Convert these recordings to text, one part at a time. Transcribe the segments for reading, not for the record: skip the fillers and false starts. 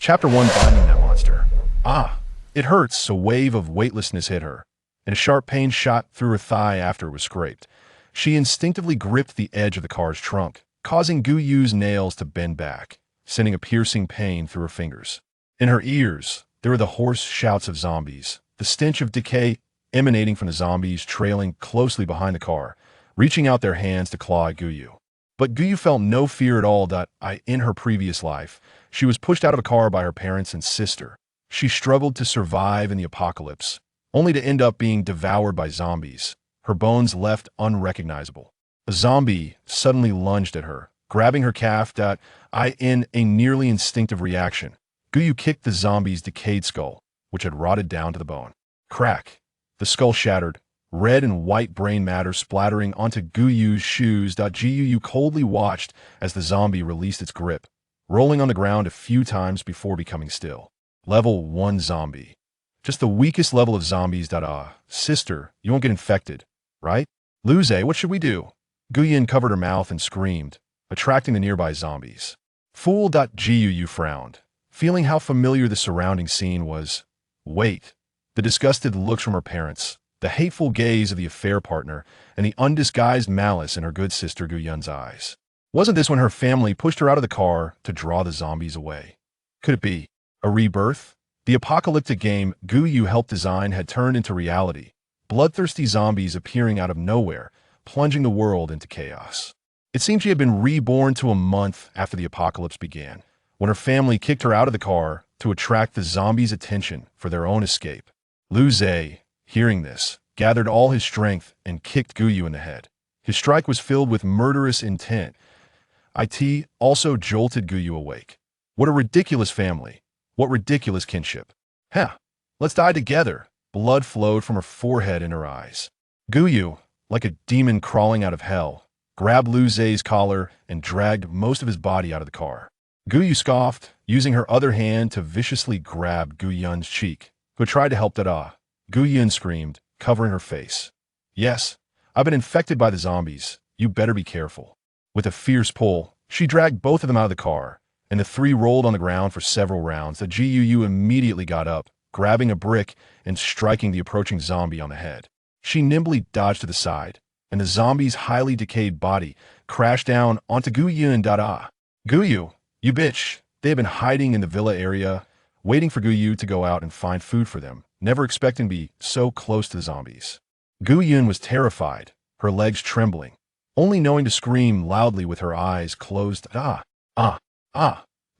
Chapter 1, Binding That Monster. Ah, it hurts. A wave of weightlessness hit her, and a sharp pain shot through her thigh after it was scraped. She instinctively gripped the edge of the car's trunk, causing Guyu's nails to bend back, sending a piercing pain through her fingers. In her ears, there were the hoarse shouts of zombies, the stench of decay emanating from the zombies trailing closely behind the car, reaching out their hands to claw at Guyu. But Guyu felt no fear at all. In her previous life, she was pushed out of a car by her parents and sister. She struggled to survive in the apocalypse, only to end up being devoured by zombies, her bones left unrecognizable. A zombie suddenly lunged at her, grabbing her calf. In a nearly instinctive reaction, Guyu kicked the zombie's decayed skull, which had rotted down to the bone. Crack! The skull shattered, red and white brain matter splattering onto Guyu's shoes. Guyu coldly watched as the zombie released its grip, rolling on the ground a few times before becoming still. Level 1 zombie. Just the weakest level of zombies. Sister, you won't get infected, right? Luze, what should we do? Guyu covered her mouth and screamed, attracting the nearby zombies. Fool. Guyu frowned, feeling how familiar the surrounding scene was. Wait. The disgusted looks from her parents, the hateful gaze of the affair partner, and the undisguised malice in her good sister Guyun's eyes. Wasn't this when her family pushed her out of the car to draw the zombies away? Could it be a rebirth? The apocalyptic game Guyu helped design had turned into reality, bloodthirsty zombies appearing out of nowhere, plunging the world into chaos. It seemed she had been reborn to a month after the apocalypse began, when her family kicked her out of the car to attract the zombies' attention for their own escape. Luze, hearing this, gathered all his strength and kicked Guyu in the head. His strike was filled with murderous intent. It also jolted Guyu awake. What a ridiculous family. What ridiculous kinship. Let's die together. Blood flowed from her forehead and her eyes. Guyu, like a demon crawling out of hell, grabbed Luze's collar and dragged most of his body out of the car. Guyu scoffed, using her other hand to viciously grab Guyun's cheek, who tried to help Dada. Guyun screamed, covering her face. Yes, I've been infected by the zombies. You better be careful. With a fierce pull, she dragged both of them out of the car, and the three rolled on the ground for several rounds. The Guyu immediately got up, grabbing a brick and striking the approaching zombie on the head. She nimbly dodged to the side, and the zombie's highly decayed body crashed down onto Guyu and Dada. Guyu, you bitch! They had been hiding in the villa area, waiting for Guyu to go out and find food for them, never expecting to be so close to the zombies. Guyun was terrified, her legs trembling, only knowing to scream loudly with her eyes closed. The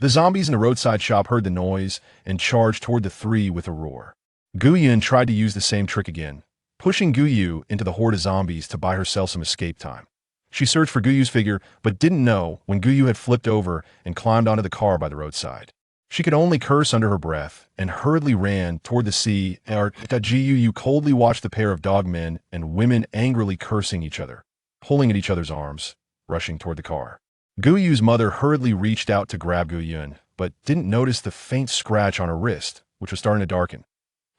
zombies in the roadside shop heard the noise and charged toward the three with a roar. Guyun tried to use the same trick again, pushing Guyu into the horde of zombies to buy herself some escape time. She searched for Guyu's figure, but didn't know when Guyu had flipped over and climbed onto the car by the roadside. She could only curse under her breath and hurriedly ran toward the sea. Guyu coldly watched the pair of dogmen and women angrily cursing each other, pulling at each other's arms, rushing toward the car. Guyu's mother hurriedly reached out to grab Guyun, but didn't notice the faint scratch on her wrist, which was starting to darken.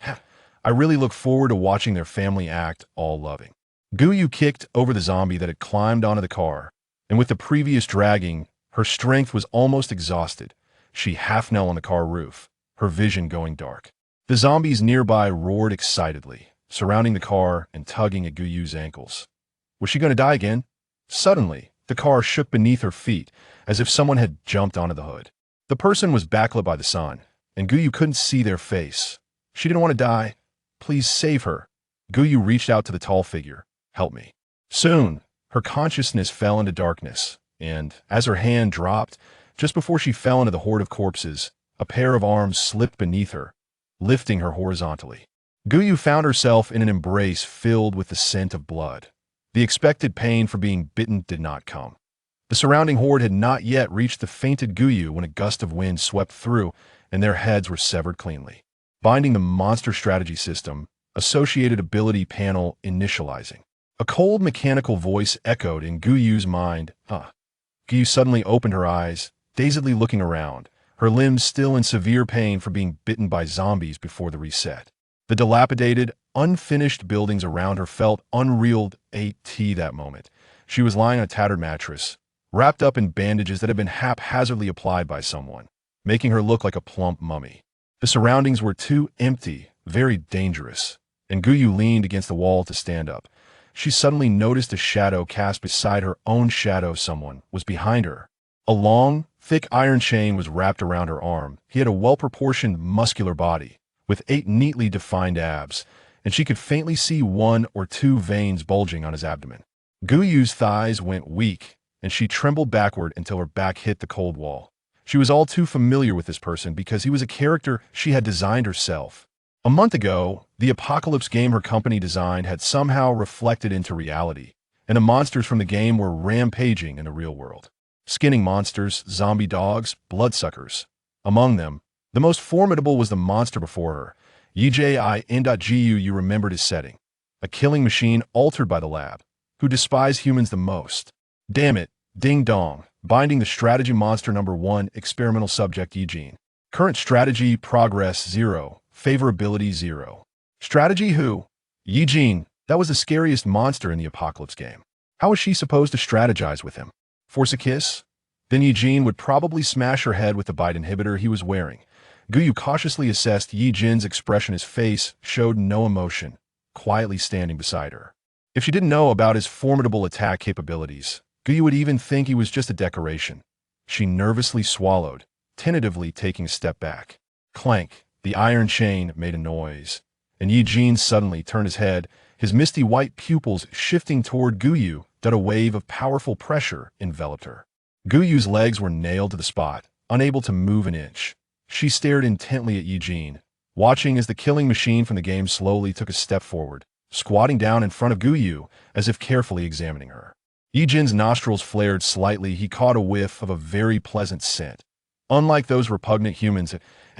I really look forward to watching their family act all loving. Guyu kicked over the zombie that had climbed onto the car, and with the previous dragging, her strength was almost exhausted. She half knelt on the car roof, her vision going dark. The zombies nearby roared excitedly, surrounding the car and tugging at Guyu's ankles. Was she going to die again? Suddenly, the car shook beneath her feet, as if someone had jumped onto the hood. The person was backlit by the sun, and Guyu couldn't see their face. She didn't want to die. Please save her. Guyu reached out to the tall figure. Help me. Soon, her consciousness fell into darkness, and as her hand dropped, just before she fell into the horde of corpses, a pair of arms slipped beneath her, lifting her horizontally. Guyu found herself in an embrace filled with the scent of blood. The expected pain for being bitten did not come. The surrounding horde had not yet reached the fainted Guyu when a gust of wind swept through and their heads were severed cleanly. Binding the monster strategy system, associated ability panel initializing. A cold mechanical voice echoed in Guyu's mind. Guyu suddenly opened her eyes, dazedly looking around, her limbs still in severe pain for being bitten by zombies before the reset. The dilapidated, unfinished buildings around her felt unreal. That moment, she was lying on a tattered mattress, wrapped up in bandages that had been haphazardly applied by someone. making her look like a plump mummy. The surroundings were too empty, very dangerous, and Guyu leaned against the wall to stand up. She suddenly noticed a shadow cast beside her own shadow. Someone was behind her. A long, thick iron chain was wrapped around her arm. He had a well-proportioned, muscular body, with 8 neatly defined abs, and she could faintly see 1 or 2 veins bulging on his abdomen. Guyu's thighs went weak, and she trembled backward until her back hit the cold wall. She was all too familiar with this person because he was a character she had designed herself. A month ago, the apocalypse game her company designed had somehow reflected into reality, and the monsters from the game were rampaging in the real world. Skinning monsters, zombie dogs, bloodsuckers. Among them, the most formidable was the monster before her, Ye Jin. You remembered his setting. A killing machine altered by the lab, who despised humans the most. Damn it, ding dong. Binding the strategy monster number 1, experimental subject Ye Jin. Current strategy, progress 0, favorability 0. Strategy who? Ye Jin. That was the scariest monster in the apocalypse game. How was she supposed to strategize with him? Force a kiss? Then Ye Jin would probably smash her head with the bite inhibitor he was wearing. Guyu cautiously assessed Ye Jin's expression. His face showed no emotion, quietly standing beside her. If she didn't know about his formidable attack capabilities, Guyu would even think he was just a decoration. She nervously swallowed, tentatively taking a step back. Clank, the iron chain made a noise, and Ye Jin suddenly turned his head, his misty white pupils shifting toward Guyu. That a wave of powerful pressure enveloped her. Guyu's legs were nailed to the spot, unable to move an inch. She stared intently at Ye Jin, watching as the killing machine from the game slowly took a step forward, squatting down in front of Guyu as if carefully examining her. Ye Jin's nostrils flared slightly. He caught a whiff of a very pleasant scent. Unlike those repugnant humans,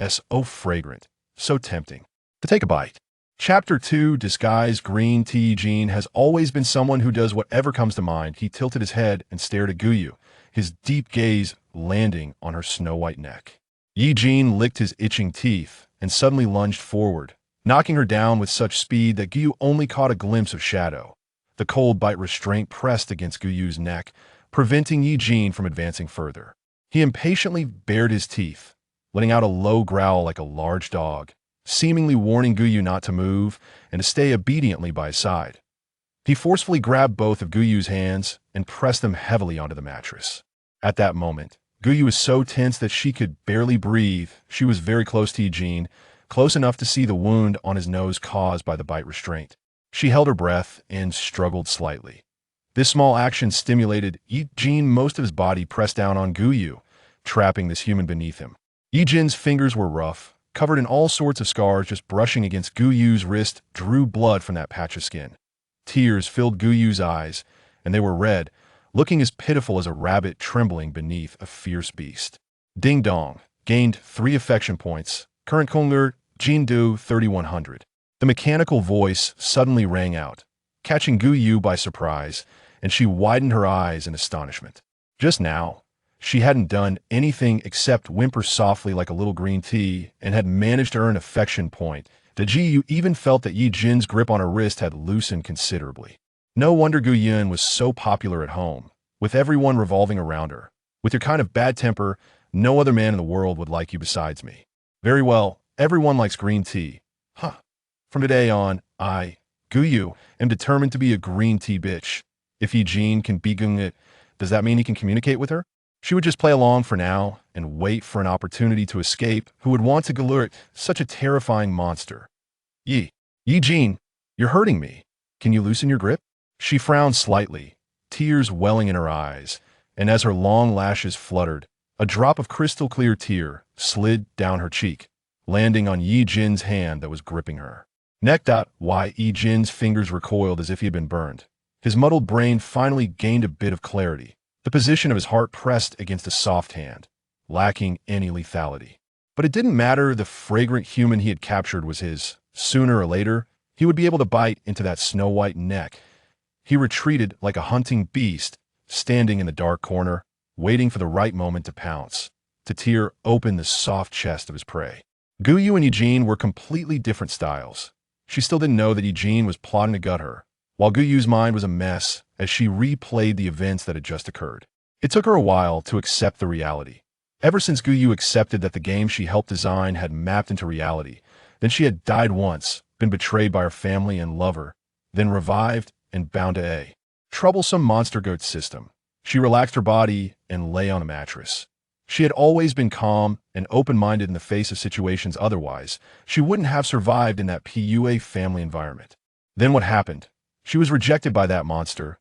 so fragrant, so tempting. To take a bite. Chapter 2, Disguised Green Tea. Ye Jin has always been someone who does whatever comes to mind. He tilted his head and stared at Guyu, his deep gaze landing on her snow-white neck. Ye Jin licked his itching teeth and suddenly lunged forward, knocking her down with such speed that Guyu only caught a glimpse of shadow. The cold bite restraint pressed against Guyu's neck, preventing Ye Jin from advancing further. He impatiently bared his teeth, letting out a low growl like a large dog, seemingly warning Guyu not to move and to stay obediently by his side. He forcefully grabbed both of Guyu's hands and pressed them heavily onto the mattress. At that moment, Guyu was so tense that she could barely breathe. She was very close to Ye Jin, close enough to see the wound on his nose caused by the bite restraint. She held her breath and struggled slightly. This small action stimulated Ye Jin. Most of his body pressed down on Guyu, trapping this human beneath him. Ye Jin's fingers were rough, covered in all sorts of scars. Just brushing against Guyu's wrist drew blood from that patch of skin. Tears filled Guyu's eyes, and they were red, looking as pitiful as a rabbit trembling beneath a fierce beast. Ding dong. Gained 3 affection points. Current Kongler, Jindu 3100. The mechanical voice suddenly rang out, catching Guyu by surprise, and she widened her eyes in astonishment. Just now, she hadn't done anything except whimper softly like a little green tea and had managed to earn affection point. The Guyu even felt that Ye Jin's grip on her wrist had loosened considerably. No wonder Guyu was so popular at home, with everyone revolving around her. With your kind of bad temper, no other man in the world would like you besides me. Very well, everyone likes green tea. Huh. From today on, I, Guyu, am determined to be a green tea bitch. If Ye Jin can begung it, does that mean he can communicate with her? She would just play along for now and wait for an opportunity to escape. Who would want to galure such a terrifying monster? Ye Jin, you're hurting me. Can you loosen your grip? She frowned slightly, tears welling in her eyes, and as her long lashes fluttered, a drop of crystal-clear tear slid down her cheek, landing on Ye Jin's hand that was gripping her. Why Ye Jin's fingers recoiled as if he had been burned. His muddled brain finally gained a bit of clarity. The position of his heart pressed against a soft hand, lacking any lethality. But it didn't matter. The fragrant human he had captured was his. Sooner or later, he would be able to bite into that snow-white neck. He retreated like a hunting beast, standing in the dark corner, waiting for the right moment to pounce, to tear open the soft chest of his prey. Guyu and Ye Jin were completely different styles. She still didn't know that Ye Jin was plotting to gut her, while Guyu's mind was a mess as she replayed the events that had just occurred. It took her a while to accept the reality. Ever since Guyu accepted that the game she helped design had mapped into reality, then she had died once, been betrayed by her family and lover, then revived and bound to a troublesome monster goat system. She relaxed her body and lay on a mattress. She had always been calm and open-minded in the face of situations otherwise. She wouldn't have survived in that PUA family environment. Then what happened? She was rejected by that monster,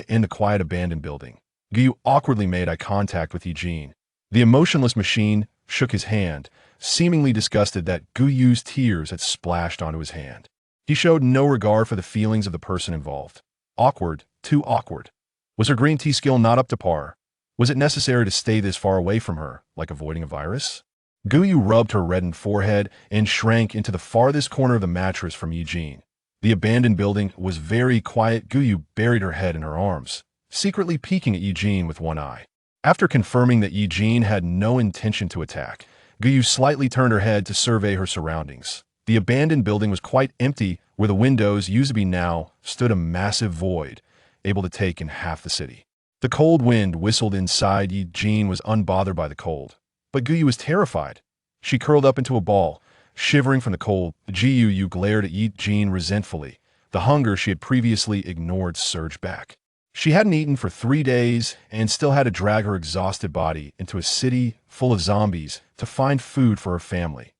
in the quiet abandoned building. Guyu awkwardly made eye contact with Ye Jin. The emotionless machine shook his hand, seemingly disgusted that Guyu's tears had splashed onto his hand. He showed no regard for the feelings of the person involved. Awkward, too awkward. Was her green tea skill not up to par? Was it necessary to stay this far away from her, like avoiding a virus? Guyu rubbed her reddened forehead and shrank into the farthest corner of the mattress from Ye Jin. The abandoned building was very quiet. Guyu buried her head in her arms, secretly peeking at Ye Jin with one eye. After confirming that Ye Jin had no intention to attack, Guyu slightly turned her head to survey her surroundings. The abandoned building was quite empty. Where the windows used to be now stood a massive void, able to take in half the city. The cold wind whistled inside. Ye Jin was unbothered by the cold, but Guyu was terrified. She curled up into a ball, shivering from the cold. Guyu glared at Ye Jin resentfully. The hunger she had previously ignored surged back. She hadn't eaten for 3 days and still had to drag her exhausted body into a city full of zombies to find food for her family.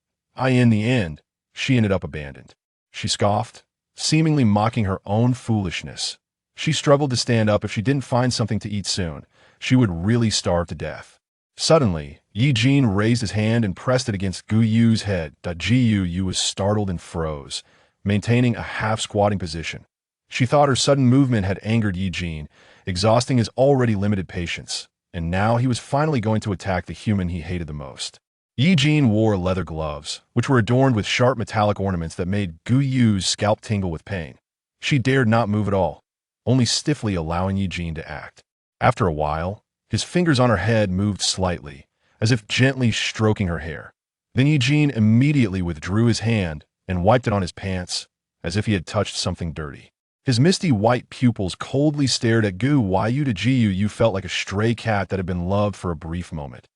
In the end, she ended up abandoned. She scoffed, seemingly mocking her own foolishness. She struggled to stand up. If she didn't find something to eat soon, she would really starve to death. Suddenly, Ye Jin raised his hand and pressed it against Guyu's head. Guyu was startled and froze, maintaining a half-squatting position. She thought her sudden movement had angered Ye Jin, exhausting his already limited patience, and now he was finally going to attack the human he hated the most. Ye Jin wore leather gloves, which were adorned with sharp metallic ornaments that made Guyu's scalp tingle with pain. She dared not move at all, only stiffly allowing Ye Jin to act. After a while, his fingers on her head moved slightly, as if gently stroking her hair. Then Ye Jin immediately withdrew his hand and wiped it on his pants, as if he had touched something dirty. His misty white pupils coldly stared at Guyu. To Guyu felt like a stray cat that had been loved for a brief moment.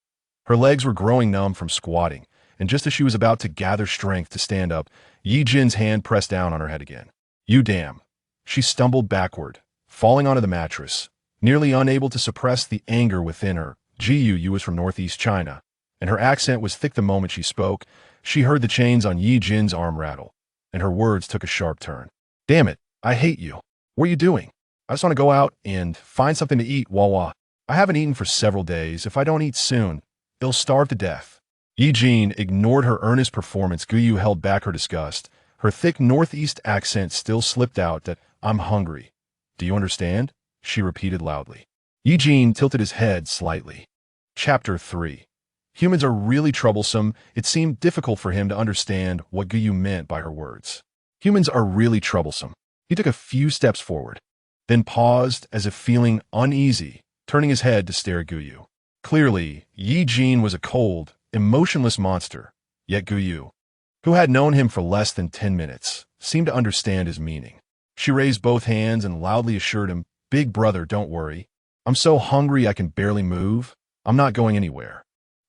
Her legs were growing numb from squatting, and just as she was about to gather strength to stand up, Ye Jin's hand pressed down on her head again. "You damn." She stumbled backward, falling onto the mattress, nearly unable to suppress the anger within her. Guyu was from northeast China, and her accent was thick the moment she spoke. She heard the chains on Ye Jin's arm rattle, and her words took a sharp turn. "Damn it, I hate you. What are you doing? I just want to go out and find something to eat, Wawa. I haven't eaten for several days. If I don't eat soon, they'll starve to death." Ye Jin ignored her earnest performance. Guyu held back her disgust. Her thick northeast accent still slipped out that, "I'm hungry. Do you understand?" she repeated loudly. Ye Jin tilted his head slightly. Chapter 3. Humans are really troublesome. It seemed difficult for him to understand what Guyu meant by her words. Humans are really troublesome. He took a few steps forward, then paused as if feeling uneasy, turning his head to stare at Guyu. Clearly, Ye Jin was a cold, emotionless monster, yet Guyu, who had known him for less than 10 minutes, seemed to understand his meaning. She raised both hands and loudly assured him, "Big brother, don't worry. I'm so hungry I can barely move. I'm not going anywhere."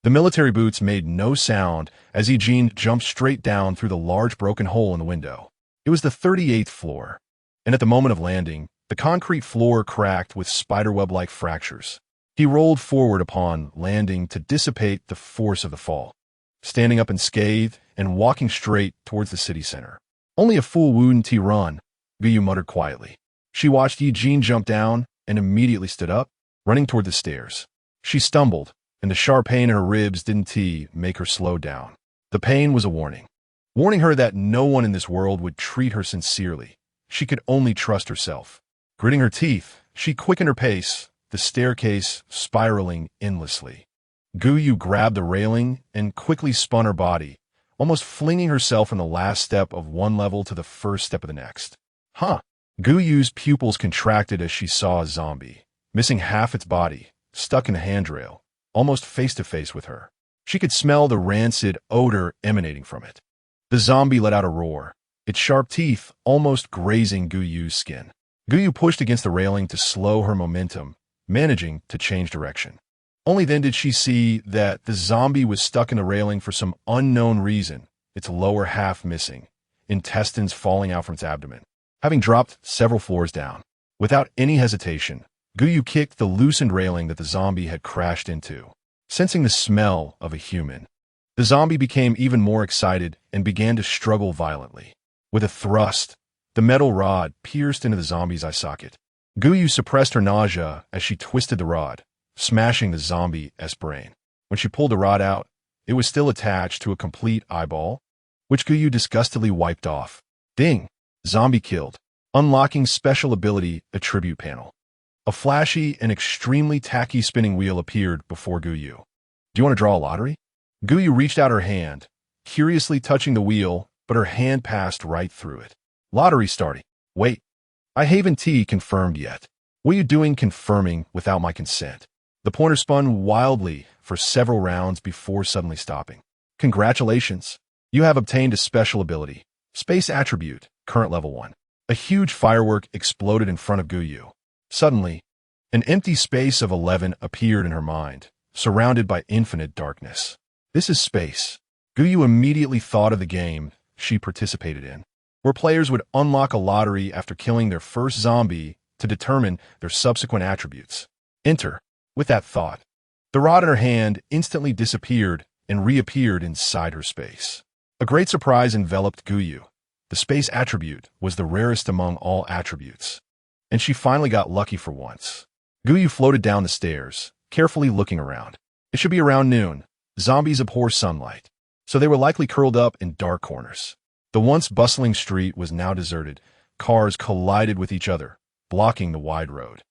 The military boots made no sound as Ye Jin jumped straight down through the large broken hole in the window. It was the 38th floor, and at the moment of landing, the concrete floor cracked with spiderweb-like fractures. He rolled forward upon landing to dissipate the force of the fall, standing up unscathed and walking straight towards the city center. "Only a fool wouldn't run," Guyu muttered quietly. She watched Ye Jin jump down and immediately stood up, running toward the stairs. She stumbled, and the sharp pain in her ribs didn't make her slow down. The pain was a warning her that no one in this world would treat her sincerely. She could only trust herself. Gritting her teeth, she quickened her pace, the staircase spiraling endlessly. Guyu grabbed the railing and quickly spun her body, almost flinging herself from the last step of one level to the first step of the next. Guyu's pupils contracted as she saw a zombie, missing half its body, stuck in the handrail, almost face to face with her. She could smell the rancid odor emanating from it. The zombie let out a roar, its sharp teeth almost grazing Guyu's skin. Guyu pushed against the railing to slow her momentum, managing to change direction. Only then did she see that the zombie was stuck in the railing for some unknown reason, its lower half missing, intestines falling out from its abdomen. Having dropped several floors down, without any hesitation, Guyu kicked the loosened railing that the zombie had crashed into. Sensing the smell of a human, the zombie became even more excited and began to struggle violently. With a thrust, the metal rod pierced into the zombie's eye socket. Guyu suppressed her nausea as she twisted the rod, smashing the zombie's brain. When she pulled the rod out, it was still attached to a complete eyeball, which Guyu disgustedly wiped off. Ding! Zombie killed. Unlocking special ability attribute panel. A flashy and extremely tacky spinning wheel appeared before Guyu. Do you want to draw a lottery? Guyu reached out her hand, curiously touching the wheel, but her hand passed right through it. Lottery starting. Wait. I haven't confirmed yet. What are you doing confirming without my consent? The pointer spun wildly for several rounds before suddenly stopping. Congratulations. You have obtained a special ability. Space attribute, current level 1. A huge firework exploded in front of Guyu. Suddenly, an empty space of 11 appeared in her mind, surrounded by infinite darkness. This is space. Guyu immediately thought of the game she participated in, where players would unlock a lottery after killing their first zombie to determine their subsequent attributes. Enter. With that thought, the rod in her hand instantly disappeared and reappeared inside her space. A great surprise enveloped Guyu. The space attribute was the rarest among all attributes, and she finally got lucky for once. Guyu floated down the stairs, carefully looking around. It should be around noon. Zombies abhor sunlight, so they were likely curled up in dark corners. The once bustling street was now deserted. Cars collided with each other, blocking the wide road.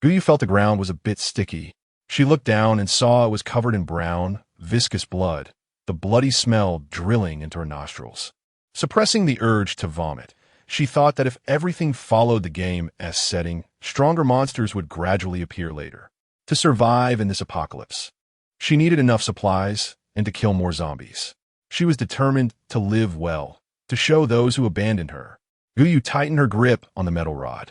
Guyu felt the ground was a bit sticky. She looked down and saw it was covered in brown, viscous blood, the bloody smell drilling into her nostrils. Suppressing the urge to vomit, she thought that if everything followed the game's setting, stronger monsters would gradually appear later. To survive in this apocalypse, she needed enough supplies and to kill more zombies. She was determined to live well, to show those who abandoned her. Guyu tightened her grip on the metal rod.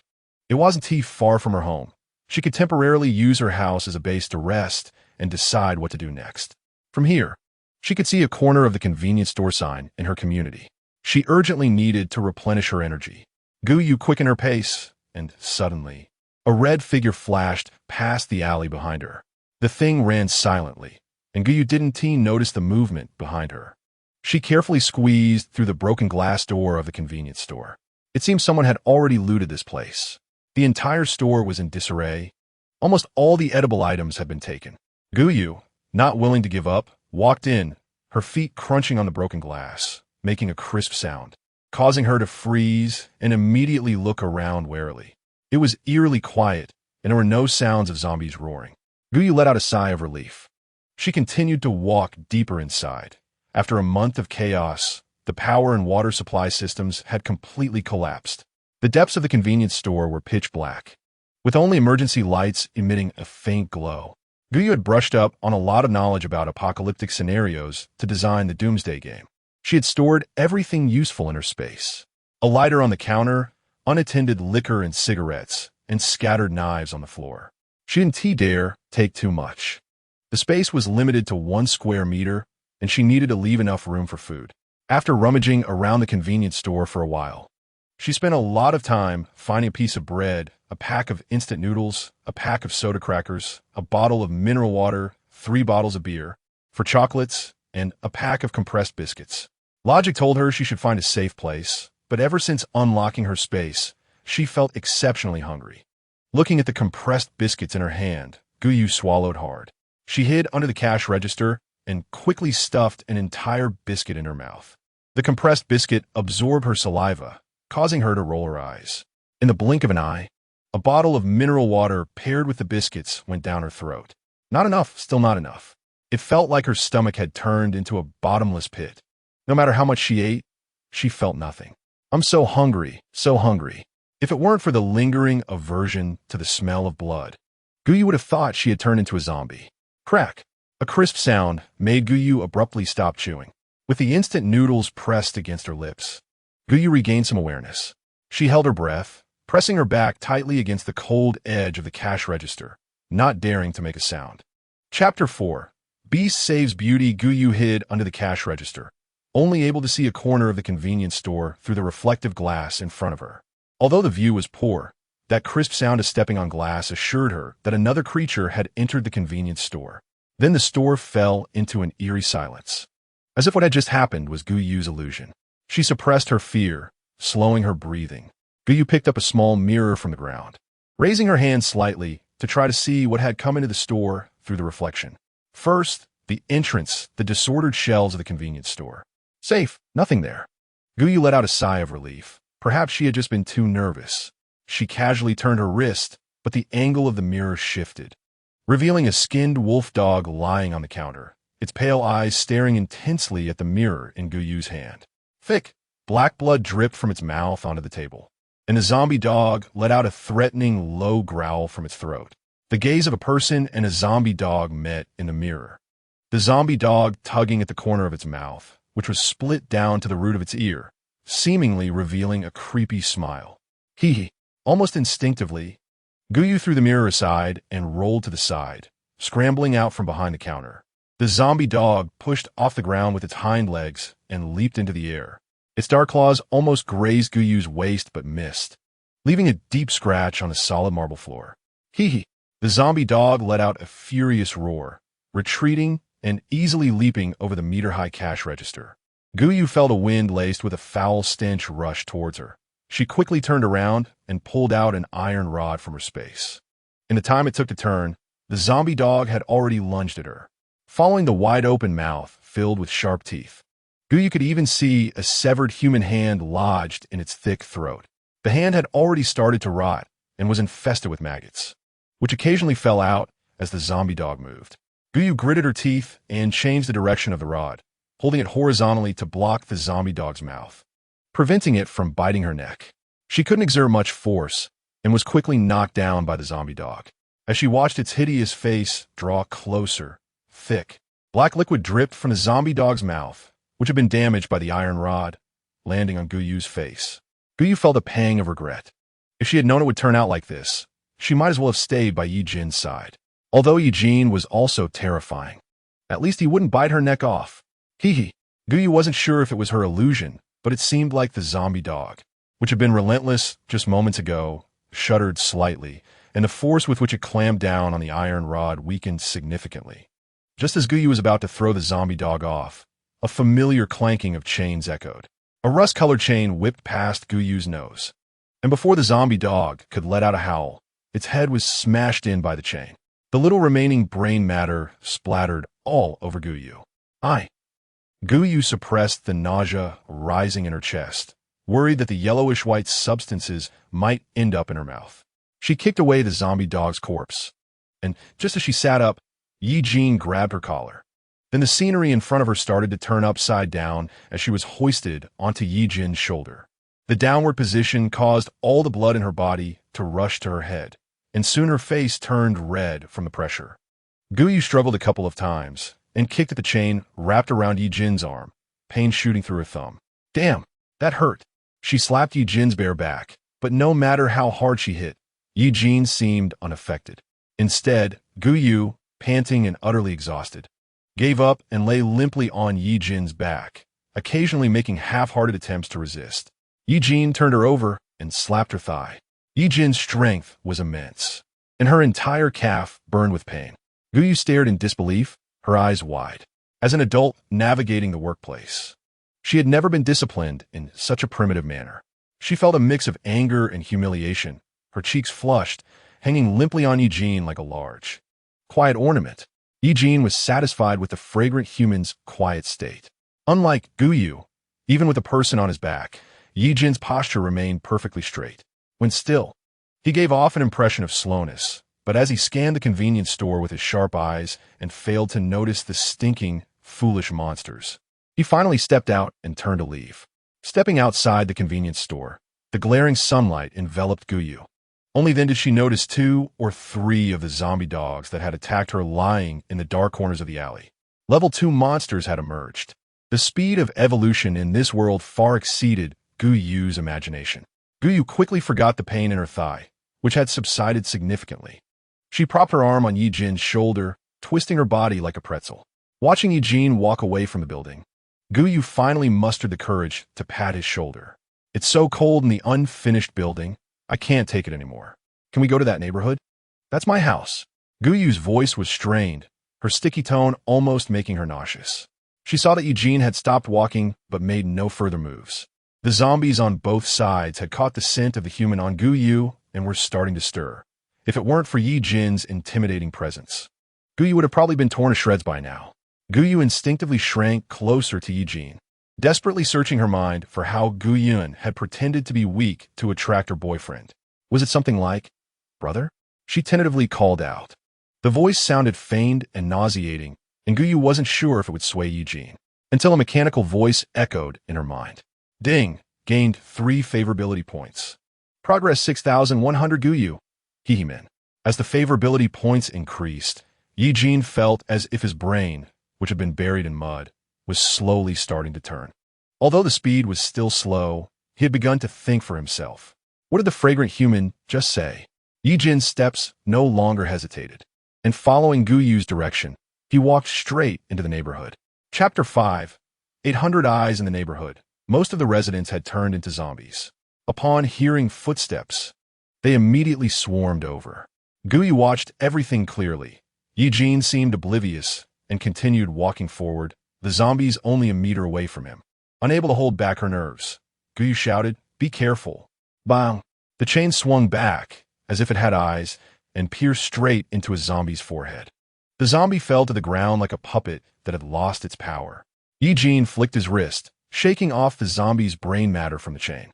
It wasn't far from her home. She could temporarily use her house as a base to rest and decide what to do next. From here, she could see a corner of the convenience store sign in her community. She urgently needed to replenish her energy. Guyu quickened her pace, and suddenly, a red figure flashed past the alley behind her. The thing ran silently, and Guyu didn't notice the movement behind her. She carefully squeezed through the broken glass door of the convenience store. It seemed someone had already looted this place. The entire store was in disarray. Almost all the edible items had been taken. Guyu, not willing to give up, walked in, her feet crunching on the broken glass, making a crisp sound, causing her to freeze and immediately look around warily. It was eerily quiet, and there were no sounds of zombies roaring. Guyu let out a sigh of relief. She continued to walk deeper inside. After a month of chaos, the power and water supply systems had completely collapsed. The depths of the convenience store were pitch black, with only emergency lights emitting a faint glow. Guyu had brushed up on a lot of knowledge about apocalyptic scenarios to design the Doomsday game. She had stored everything useful in her space. A lighter on the counter, unattended liquor and cigarettes, and scattered knives on the floor. She didn't dare take too much. The space was limited to 1 square meter, and she needed to leave enough room for food. After rummaging around the convenience store for a while, she spent a lot of time finding a piece of bread, a pack of instant noodles, a pack of soda crackers, a bottle of mineral water, 3 bottles of beer, for chocolates, and a pack of compressed biscuits. Logic told her she should find a safe place, but ever since unlocking her space, she felt exceptionally hungry. Looking at the compressed biscuits in her hand, Guyu swallowed hard. She hid under the cash register and quickly stuffed an entire biscuit in her mouth. The compressed biscuit absorbed her saliva, causing her to roll her eyes. In the blink of an eye, a bottle of mineral water paired with the biscuits went down her throat. Not enough, still not enough. It felt like her stomach had turned into a bottomless pit. No matter how much she ate, she felt nothing. I'm so hungry, so hungry. If it weren't for the lingering aversion to the smell of blood, Guyu would have thought she had turned into a zombie. Crack! A crisp sound made Guyu abruptly stop chewing. With the instant noodles pressed against her lips, Guyu regained some awareness. She held her breath, pressing her back tightly against the cold edge of the cash register, not daring to make a sound. Chapter 4. Beast saves beauty. Guyu hid under the cash register, only able to see a corner of the convenience store through the reflective glass in front of her. Although the view was poor, that crisp sound of stepping on glass assured her that another creature had entered the convenience store. Then the store fell into an eerie silence, as if what had just happened was Guyu's illusion. She suppressed her fear, slowing her breathing. Guyu picked up a small mirror from the ground, raising her hand slightly to try to see what had come into the store through the reflection. First, the entrance, the disordered shelves of the convenience store. Safe, nothing there. Guyu let out a sigh of relief. Perhaps she had just been too nervous. She casually turned her wrist, but the angle of the mirror shifted, revealing a skinned wolf dog lying on the counter, its pale eyes staring intensely at the mirror in Guyu's hand. Thick, black blood dripped from its mouth onto the table, and the zombie dog let out a threatening, low growl from its throat. The gaze of a person and a zombie dog met in the mirror, the zombie dog tugging at the corner of its mouth, which was split down to the root of its ear, seemingly revealing a creepy smile. Hee. Almost instinctively, Guyu threw the mirror aside and rolled to the side, scrambling out from behind the counter. The zombie dog pushed off the ground with its hind legs and leaped into the air. Its dark claws almost grazed Guyu's waist but missed, leaving a deep scratch on the solid marble floor. Hee. The zombie dog let out a furious roar, retreating and easily leaping over the meter-high cash register. Guyu felt a wind laced with a foul stench rush towards her. She quickly turned around and pulled out an iron rod from her space. In the time it took to turn, the zombie dog had already lunged at her, following the wide-open mouth filled with sharp teeth. Guyu could even see a severed human hand lodged in its thick throat. The hand had already started to rot and was infested with maggots, which occasionally fell out as the zombie dog moved. Guyu gritted her teeth and changed the direction of the rod, holding it horizontally to block the zombie dog's mouth, preventing it from biting her neck. She couldn't exert much force and was quickly knocked down by the zombie dog. As she watched its hideous face draw closer, thick, black liquid dripped from the zombie dog's mouth, which had been damaged by the iron rod, landing on Guyu's face. Guyu felt a pang of regret. If she had known it would turn out like this, she might as well have stayed by Ye Jin's side. Although Ye Jin was also terrifying, at least he wouldn't bite her neck off. Guyu wasn't sure if it was her illusion, but it seemed like the zombie dog, which had been relentless just moments ago, shuddered slightly, and the force with which it clamped down on the iron rod weakened significantly. Just as Guyu was about to throw the zombie dog off, a familiar clanking of chains echoed. A rust-colored chain whipped past Guyu's nose, and before the zombie dog could let out a howl, its head was smashed in by the chain. The little remaining brain matter splattered all over Guyu. Guyu suppressed the nausea rising in her chest, worried that the yellowish-white substances might end up in her mouth. She kicked away the zombie dog's corpse, and just as she sat up, Ye Jin grabbed her collar. Then the scenery in front of her started to turn upside down as she was hoisted onto Ye Jin's shoulder. The downward position caused all the blood in her body to rush to her head, and soon her face turned red from the pressure. Guyu struggled a couple of times and kicked at the chain wrapped around Ye Jin's arm, pain shooting through her thumb. Damn, that hurt. She slapped Ye Jin's bare back, but no matter how hard she hit, Ye Jin seemed unaffected. Instead, Guyu, panting and utterly exhausted, gave up and lay limply on Ye Jin's back, occasionally making half-hearted attempts to resist. Ye Jin turned her over and slapped her thigh. Ye Jin's strength was immense, and her entire calf burned with pain. Guyu stared in disbelief, her eyes wide. As an adult navigating the workplace, she had never been disciplined in such a primitive manner. She felt a mix of anger and humiliation, her cheeks flushed, hanging limply on Ye Jin like a large, quiet ornament. Ye Jin was satisfied with the fragrant human's quiet state. Unlike Guyu, even with a person on his back, Ye Jin's posture remained perfectly straight. When still, he gave off an impression of slowness, but as he scanned the convenience store with his sharp eyes and failed to notice the stinking, foolish monsters, he finally stepped out and turned to leave. Stepping outside the convenience store, the glaring sunlight enveloped Guyu. Only then did she notice 2 or 3 of the zombie dogs that had attacked her lying in the dark corners of the alley. Level 2 monsters had emerged. The speed of evolution in this world far exceeded Guyu's imagination. Guyu quickly forgot the pain in her thigh, which had subsided significantly. She propped her arm on Ye Jin's shoulder, twisting her body like a pretzel. Watching Ye Jin walk away from the building, Guyu finally mustered the courage to pat his shoulder. It's so cold in the unfinished building, I can't take it anymore. Can we go to that neighborhood? That's my house. Guyu's voice was strained, her sticky tone almost making her nauseous. She saw that Ye Jin had stopped walking but made no further moves. The zombies on both sides had caught the scent of the human on Guyu and were starting to stir. If it weren't for Ye Jin's intimidating presence, Guyu would have probably been torn to shreds by now. Guyu instinctively shrank closer to Ye Jin, desperately searching her mind for how Guyun had pretended to be weak to attract her boyfriend. Was it something like, "Brother?" She tentatively called out. The voice sounded feigned and nauseating, and Guyu wasn't sure if it would sway Ye Jin, until a mechanical voice echoed in her mind. Ding! Gained 3 favorability points. Progress 6,100 Guyu. Hehemin. As the favorability points increased, Ye Jin felt as if his brain, which had been buried in mud, was slowly starting to turn. Although the speed was still slow, he had begun to think for himself. What did the fragrant human just say? Ye Jin's steps no longer hesitated, and following Guyu's direction, he walked straight into the neighborhood. Chapter 5. 800 eyes in the neighborhood. Most of the residents had turned into zombies. Upon hearing footsteps, they immediately swarmed over. Guyu watched everything clearly. Ye Jin seemed oblivious and continued walking forward, the zombies only a meter away from him. Unable to hold back her nerves, Guyu shouted, "Be careful." Bang! The chain swung back, as if it had eyes, and pierced straight into a zombie's forehead. The zombie fell to the ground like a puppet that had lost its power. Ye Jin flicked his wrist, shaking off the zombie's brain matter from the chain.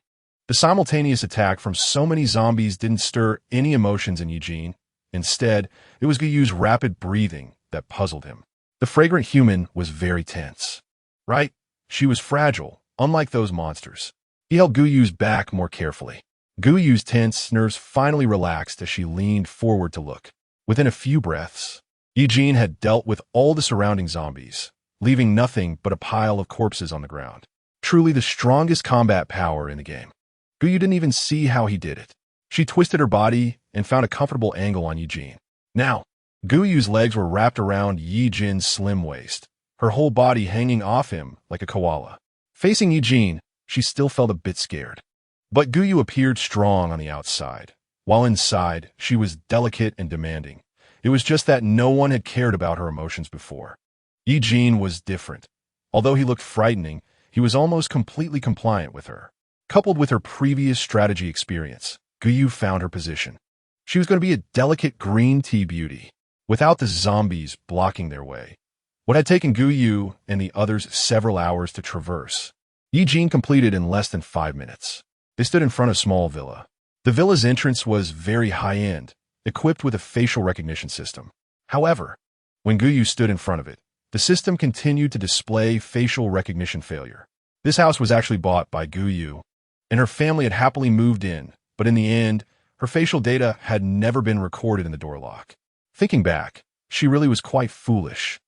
The simultaneous attack from so many zombies didn't stir any emotions in Ye Jin. Instead, it was Guyu's rapid breathing that puzzled him. The fragrant human was very tense. Right? She was fragile, unlike those monsters. He held Guyu's back more carefully. Guyu's tense nerves finally relaxed as she leaned forward to look. Within a few breaths, Ye Jin had dealt with all the surrounding zombies, leaving nothing but a pile of corpses on the ground. Truly the strongest combat power in the game. Guyu didn't even see how he did it. She twisted her body and found a comfortable angle on Ye Jin. Now, Guyu's legs were wrapped around Ye Jin's slim waist, her whole body hanging off him like a koala. Facing Ye Jin, she still felt a bit scared. But Guyu appeared strong on the outside, while inside, she was delicate and demanding. It was just that no one had cared about her emotions before. Ye Jin was different. Although he looked frightening, he was almost completely compliant with her. Coupled with her previous strategy experience, Guyu found her position. She was going to be a delicate green tea beauty, without the zombies blocking their way. What had taken Guyu and the others several hours to traverse, Ye Jin completed in less than 5 minutes. They stood in front of a small villa. The villa's entrance was very high-end, equipped with a facial recognition system. However, when Guyu stood in front of it, the system continued to display facial recognition failure. This house was actually bought by Guyu, and her family had happily moved in, but in the end, her facial data had never been recorded in the door lock. Thinking back, she really was quite foolish.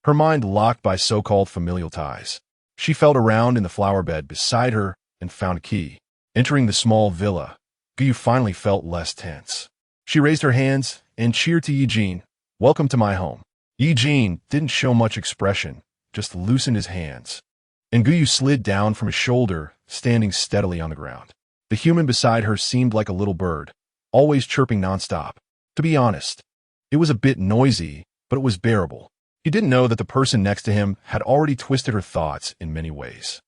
Her mind locked by so-called familial ties. She felt around in the flower bed beside her and found a key. Entering the small villa, Guyu finally felt less tense. She raised her hands and cheered to Ye Jin, "Welcome to my home." Ye Jin didn't show much expression, just loosened his hands. And Guyu slid down from his shoulder, standing steadily on the ground. The human beside her seemed like a little bird, always chirping nonstop. To be honest, it was a bit noisy, but it was bearable. He didn't know that the person next to him had already twisted her thoughts in many ways.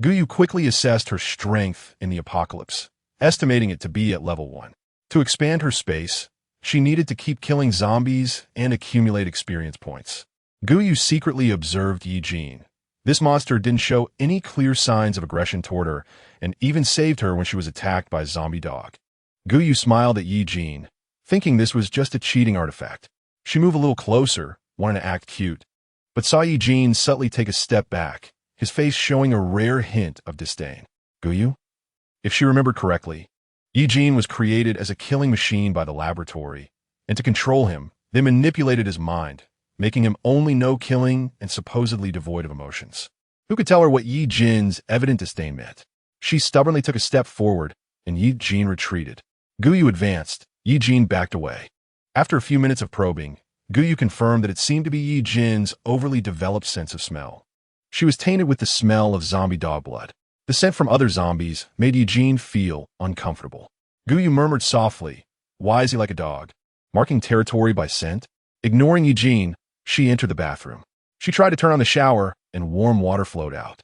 Guyu quickly assessed her strength in the apocalypse, estimating it to be at level 1. To expand her space, she needed to keep killing zombies and accumulate experience points. Guyu secretly observed Ye Jin. This monster didn't show any clear signs of aggression toward her, and even saved her when she was attacked by a zombie dog. Guyu smiled at Ye Jin, thinking this was just a cheating artifact. She moved a little closer, wanting to act cute, but saw Ye Jin subtly take a step back, his face showing a rare hint of disdain. Guyu? If she remembered correctly, Ye Jin was created as a killing machine by the laboratory, and to control him, they manipulated his mind, making him only know killing and supposedly devoid of emotions. Who could tell her what Ye Jin's evident disdain meant? She stubbornly took a step forward, and Ye Jin retreated. Guyu advanced. Ye Jin backed away. After a few minutes of probing, Guyu confirmed that it seemed to be Ye Jin's overly developed sense of smell. She was tainted with the smell of zombie dog blood. The scent from other zombies made Ye Jin feel uncomfortable. Guyu murmured softly, "Why is he like a dog? Marking territory by scent?" Ignoring Ye Jin, she entered the bathroom. She tried to turn on the shower, and warm water flowed out.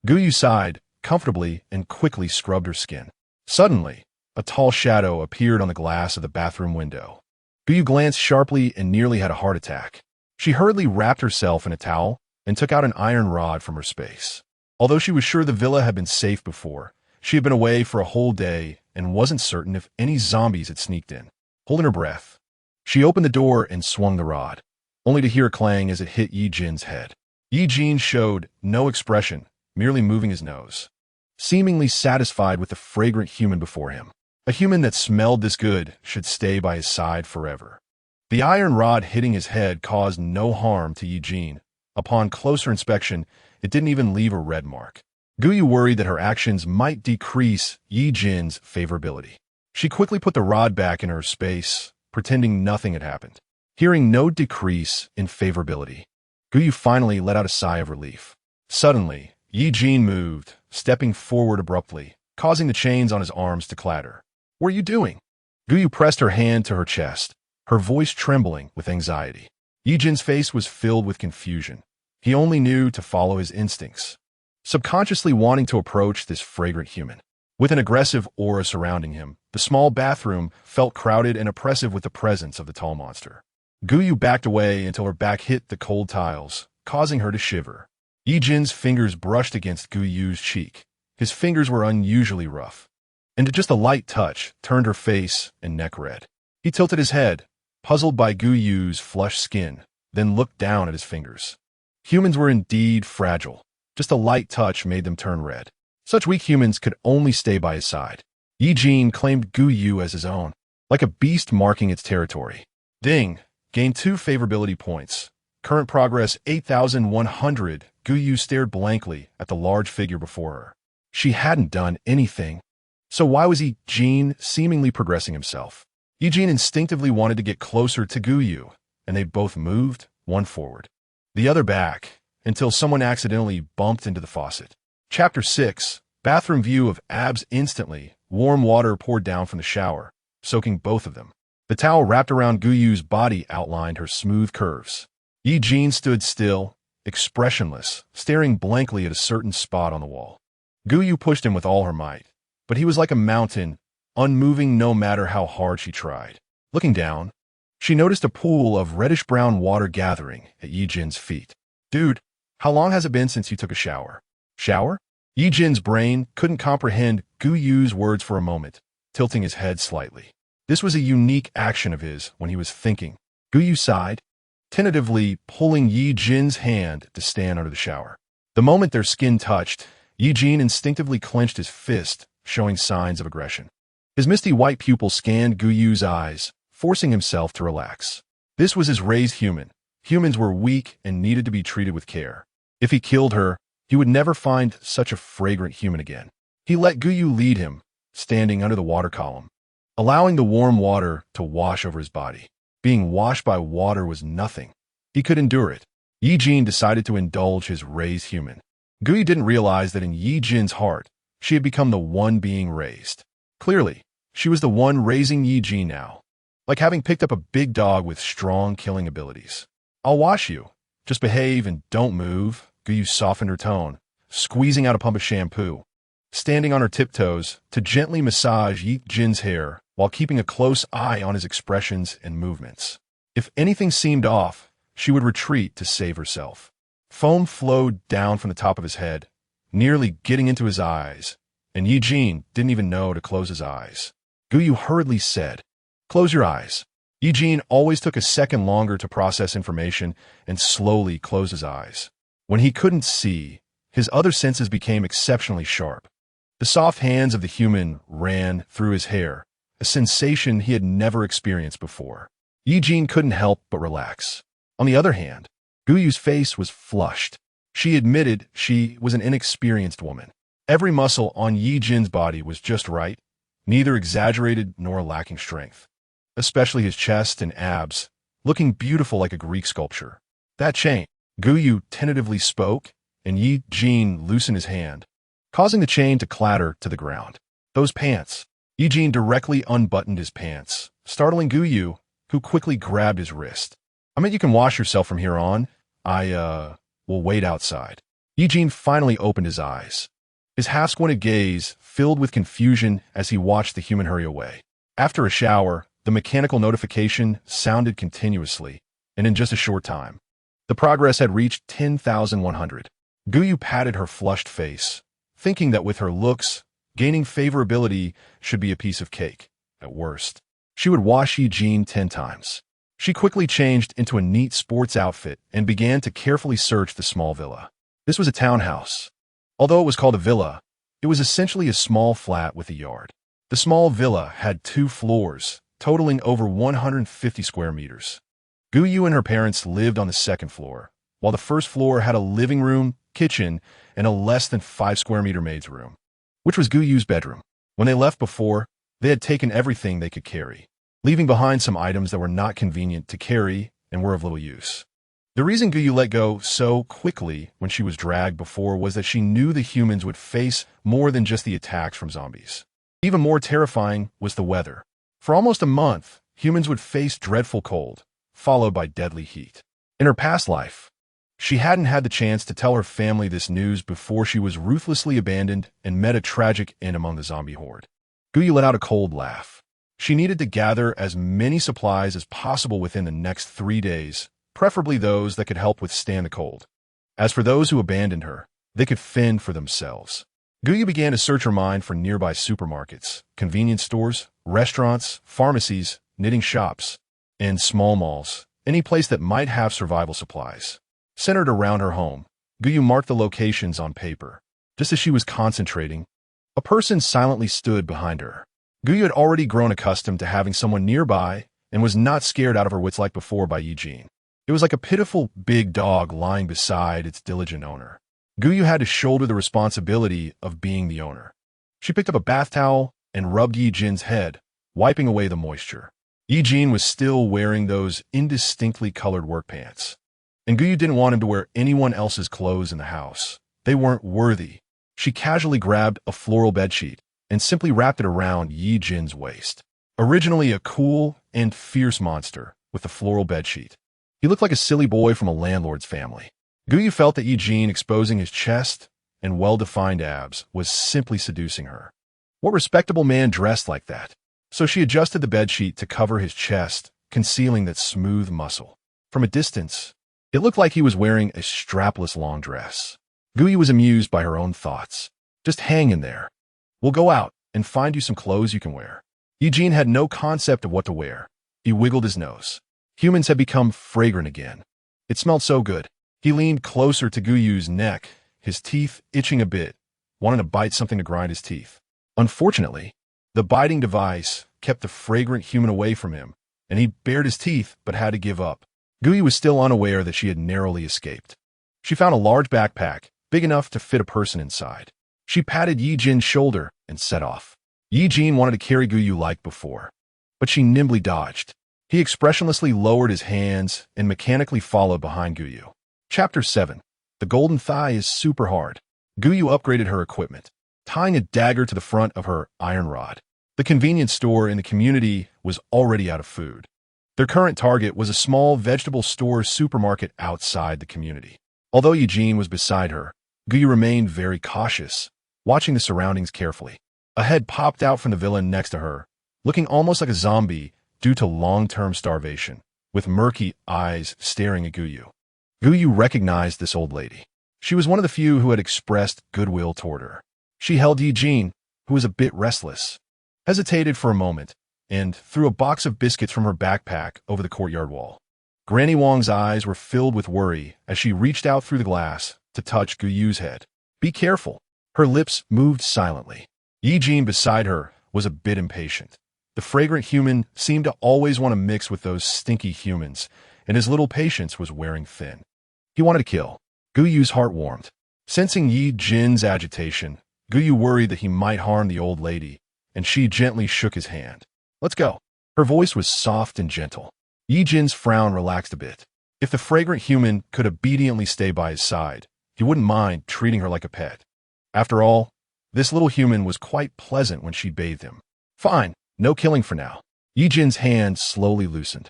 Guyu sighed comfortably and quickly scrubbed her skin. Suddenly, a tall shadow appeared on the glass of the bathroom window. Guyu glanced sharply and nearly had a heart attack. She hurriedly wrapped herself in a towel and took out an iron rod from her space. Although she was sure the villa had been safe before, she had been away for a whole day and wasn't certain if any zombies had sneaked in. Holding her breath, she opened the door and swung the rod, only to hear a clang as it hit Ye Jin's head. Ye Jin showed no expression, merely moving his nose, seemingly satisfied with the fragrant human before him. A human that smelled this good should stay by his side forever. The iron rod hitting his head caused no harm to Ye Jin. Upon closer inspection, it didn't even leave a red mark. Guyu worried that her actions might decrease Ye Jin's favorability. She quickly put the rod back in her space, pretending nothing had happened. Hearing no decrease in favorability, Guyu finally let out a sigh of relief. Suddenly, Ye Jin moved, stepping forward abruptly, causing the chains on his arms to clatter. "What are you doing?" Guyu pressed her hand to her chest, her voice trembling with anxiety. Ye Jin's face was filled with confusion. He only knew to follow his instincts, subconsciously wanting to approach this fragrant human. With an aggressive aura surrounding him, the small bathroom felt crowded and oppressive with the presence of the tall monster. Guyu backed away until her back hit the cold tiles, causing her to shiver. Ye Jin's fingers brushed against Guyu's cheek. His fingers were unusually rough, and just a light touch turned her face and neck red. He tilted his head, puzzled by Guyu's flushed skin, then looked down at his fingers. Humans were indeed fragile. Just a light touch made them turn red. Such weak humans could only stay by his side. Ye Jin claimed Guyu as his own, like a beast marking its territory. Ding! Gained 2 favorability points. Current progress 8,100. Guyu stared blankly at the large figure before her. She hadn't done anything. So why was Ye Jin seemingly progressing himself? Ye Jin instinctively wanted to get closer to Guyu, and they both moved, one forward, the other back, until someone accidentally bumped into the faucet. Chapter 6. Bathroom view of abs. Instantly, warm water poured down from the shower, soaking both of them. The towel wrapped around Guyu's body outlined her smooth curves. Ye Jin stood still, expressionless, staring blankly at a certain spot on the wall. Guyu pushed him with all her might, but he was like a mountain, unmoving no matter how hard she tried. Looking down, she noticed a pool of reddish-brown water gathering at Ye Jin's feet. "Dude, how long has it been since you took a shower?" "Shower?" Ye Jin's brain couldn't comprehend Guyu's words for a moment, tilting his head slightly. This was a unique action of his when he was thinking. Guyu sighed, tentatively pulling Ye Jin's hand to stand under the shower. The moment their skin touched, Ye Jin instinctively clenched his fist, showing signs of aggression. His misty white pupil scanned Guyu's eyes, forcing himself to relax. This was his raised human. Humans were weak and needed to be treated with care. If he killed her, he would never find such a fragrant human again. He let Guyu lead him, standing under the water column, allowing the warm water to wash over his body. Being washed by water was nothing. He could endure it. Ye Jin decided to indulge his raised human. Guyu didn't realize that in Ye Jin's heart, she had become the one being raised. Clearly, she was the one raising Ye Jin now, like having picked up a big dog with strong killing abilities. "I'll wash you. Just behave and don't move." Guyu softened her tone, squeezing out a pump of shampoo, standing on her tiptoes to gently massage Ye Jin's hair while keeping a close eye on his expressions and movements. If anything seemed off, she would retreat to save herself. Foam flowed down from the top of his head, nearly getting into his eyes, and Ye Jin didn't even know to close his eyes. Guyu hurriedly said, "Close your eyes." Ye Jin always took a second longer to process information and slowly closed his eyes. When he couldn't see, his other senses became exceptionally sharp. The soft hands of the human ran through his hair, a sensation he had never experienced before. Ye Jin couldn't help but relax. On the other hand, Guyu's face was flushed. She admitted she was an inexperienced woman. Every muscle on Ye Jin's body was just right, neither exaggerated nor lacking strength. Especially his chest and abs, looking beautiful like a Greek sculpture. That chain. Guyu tentatively spoke, and Ye Jin loosened his hand, causing the chain to clatter to the ground. Those pants. Ye Jin directly unbuttoned his pants, startling Guyu, who quickly grabbed his wrist. I mean, you can wash yourself from here on. Will wait outside. Ye Jin finally opened his eyes. His half-squinted gaze filled with confusion as he watched the human hurry away. After a shower, the mechanical notification sounded continuously, and in just a short time, the progress had reached 10,100. Guyu patted her flushed face, thinking that with her looks, gaining favorability should be a piece of cake. At worst, she would wash Ye Jin 10 times. She quickly changed into a neat sports outfit and began to carefully search the small villa. This was a townhouse. Although it was called a villa, it was essentially a small flat with a yard. The small villa had 2 floors, totaling over 150 square meters. Guyu and her parents lived on the second floor, while the first floor had a living room, kitchen, and a less than 5 square meter maid's room, which was Guyu's bedroom. When they left before, they had taken everything they could carry, leaving behind some items that were not convenient to carry and were of little use. The reason Guyu let go so quickly when she was dragged before was that she knew the humans would face more than just the attacks from zombies. Even more terrifying was the weather. For almost a month, humans would face dreadful cold, followed by deadly heat. In her past life, she hadn't had the chance to tell her family this news before she was ruthlessly abandoned and met a tragic end among the zombie horde. Guyu let out a cold laugh. She needed to gather as many supplies as possible within the next 3 days, preferably those that could help withstand the cold. As for those who abandoned her, they could fend for themselves. Guyu began to search her mind for nearby supermarkets, convenience stores, restaurants, pharmacies, knitting shops, and small malls, any place that might have survival supplies. Centered around her home, Guyu marked the locations on paper. Just as she was concentrating, a person silently stood behind her. Guyu had already grown accustomed to having someone nearby and was not scared out of her wits like before by Ye Jin. It was like a pitiful big dog lying beside its diligent owner. Guyu had to shoulder the responsibility of being the owner. She picked up a bath towel and rubbed Ye Jin's head, wiping away the moisture. Ye Jin was still wearing those indistinctly colored work pants, and Guyu didn't want him to wear anyone else's clothes in the house. They weren't worthy. She casually grabbed a floral bedsheet and simply wrapped it around Ye Jin's waist. Originally a cool and fierce monster with a floral bedsheet, he looked like a silly boy from a landlord's family. Guyu felt that Ye Jin exposing his chest and well-defined abs was simply seducing her. What respectable man dressed like that? So she adjusted the bedsheet to cover his chest, concealing that smooth muscle. From a distance, it looked like he was wearing a strapless long dress. Guyu was amused by her own thoughts. Just hang in there. We'll go out and find you some clothes you can wear. Ye Jin had no concept of what to wear. He wiggled his nose. Humans had become fragrant again. It smelled so good. He leaned closer to Guyu's neck, his teeth itching a bit, wanting to bite something to grind his teeth. Unfortunately, the biting device kept the fragrant human away from him, and he bared his teeth but had to give up. Guyu was still unaware that she had narrowly escaped. She found a large backpack, big enough to fit a person inside. She patted Ye Jin's shoulder and set off. Ye Jin wanted to carry Guyu like before, but she nimbly dodged. He expressionlessly lowered his hands and mechanically followed behind Guyu. Chapter 7. The golden thigh is super hard. Guyu upgraded her equipment, tying a dagger to the front of her iron rod. The convenience store in the community was already out of food. Their current target was a small vegetable store supermarket outside the community. Although Ye Jin was beside her, Guyu remained very cautious, watching the surroundings carefully. A head popped out from the villain next to her, looking almost like a zombie due to long-term starvation, with murky eyes staring at Guyu. Guyu recognized this old lady. She was one of the few who had expressed goodwill toward her. She held Ye Jin, who was a bit restless, hesitated for a moment, and threw a box of biscuits from her backpack over the courtyard wall. Granny Wong's eyes were filled with worry as she reached out through the glass to touch Guyu's head. Be careful. Her lips moved silently. Ye Jin beside her was a bit impatient. The fragrant human seemed to always want to mix with those stinky humans, and his little patience was wearing thin. He wanted to kill. Guyu's heart warmed. Sensing Ye Jin's agitation, Guyu worried that he might harm the old lady, and she gently shook his hand. Let's go. Her voice was soft and gentle. Ye Jin's frown relaxed a bit. If the fragrant human could obediently stay by his side, he wouldn't mind treating her like a pet. After all, this little human was quite pleasant when she bathed him. Fine, no killing for now. Ye Jin's hand slowly loosened.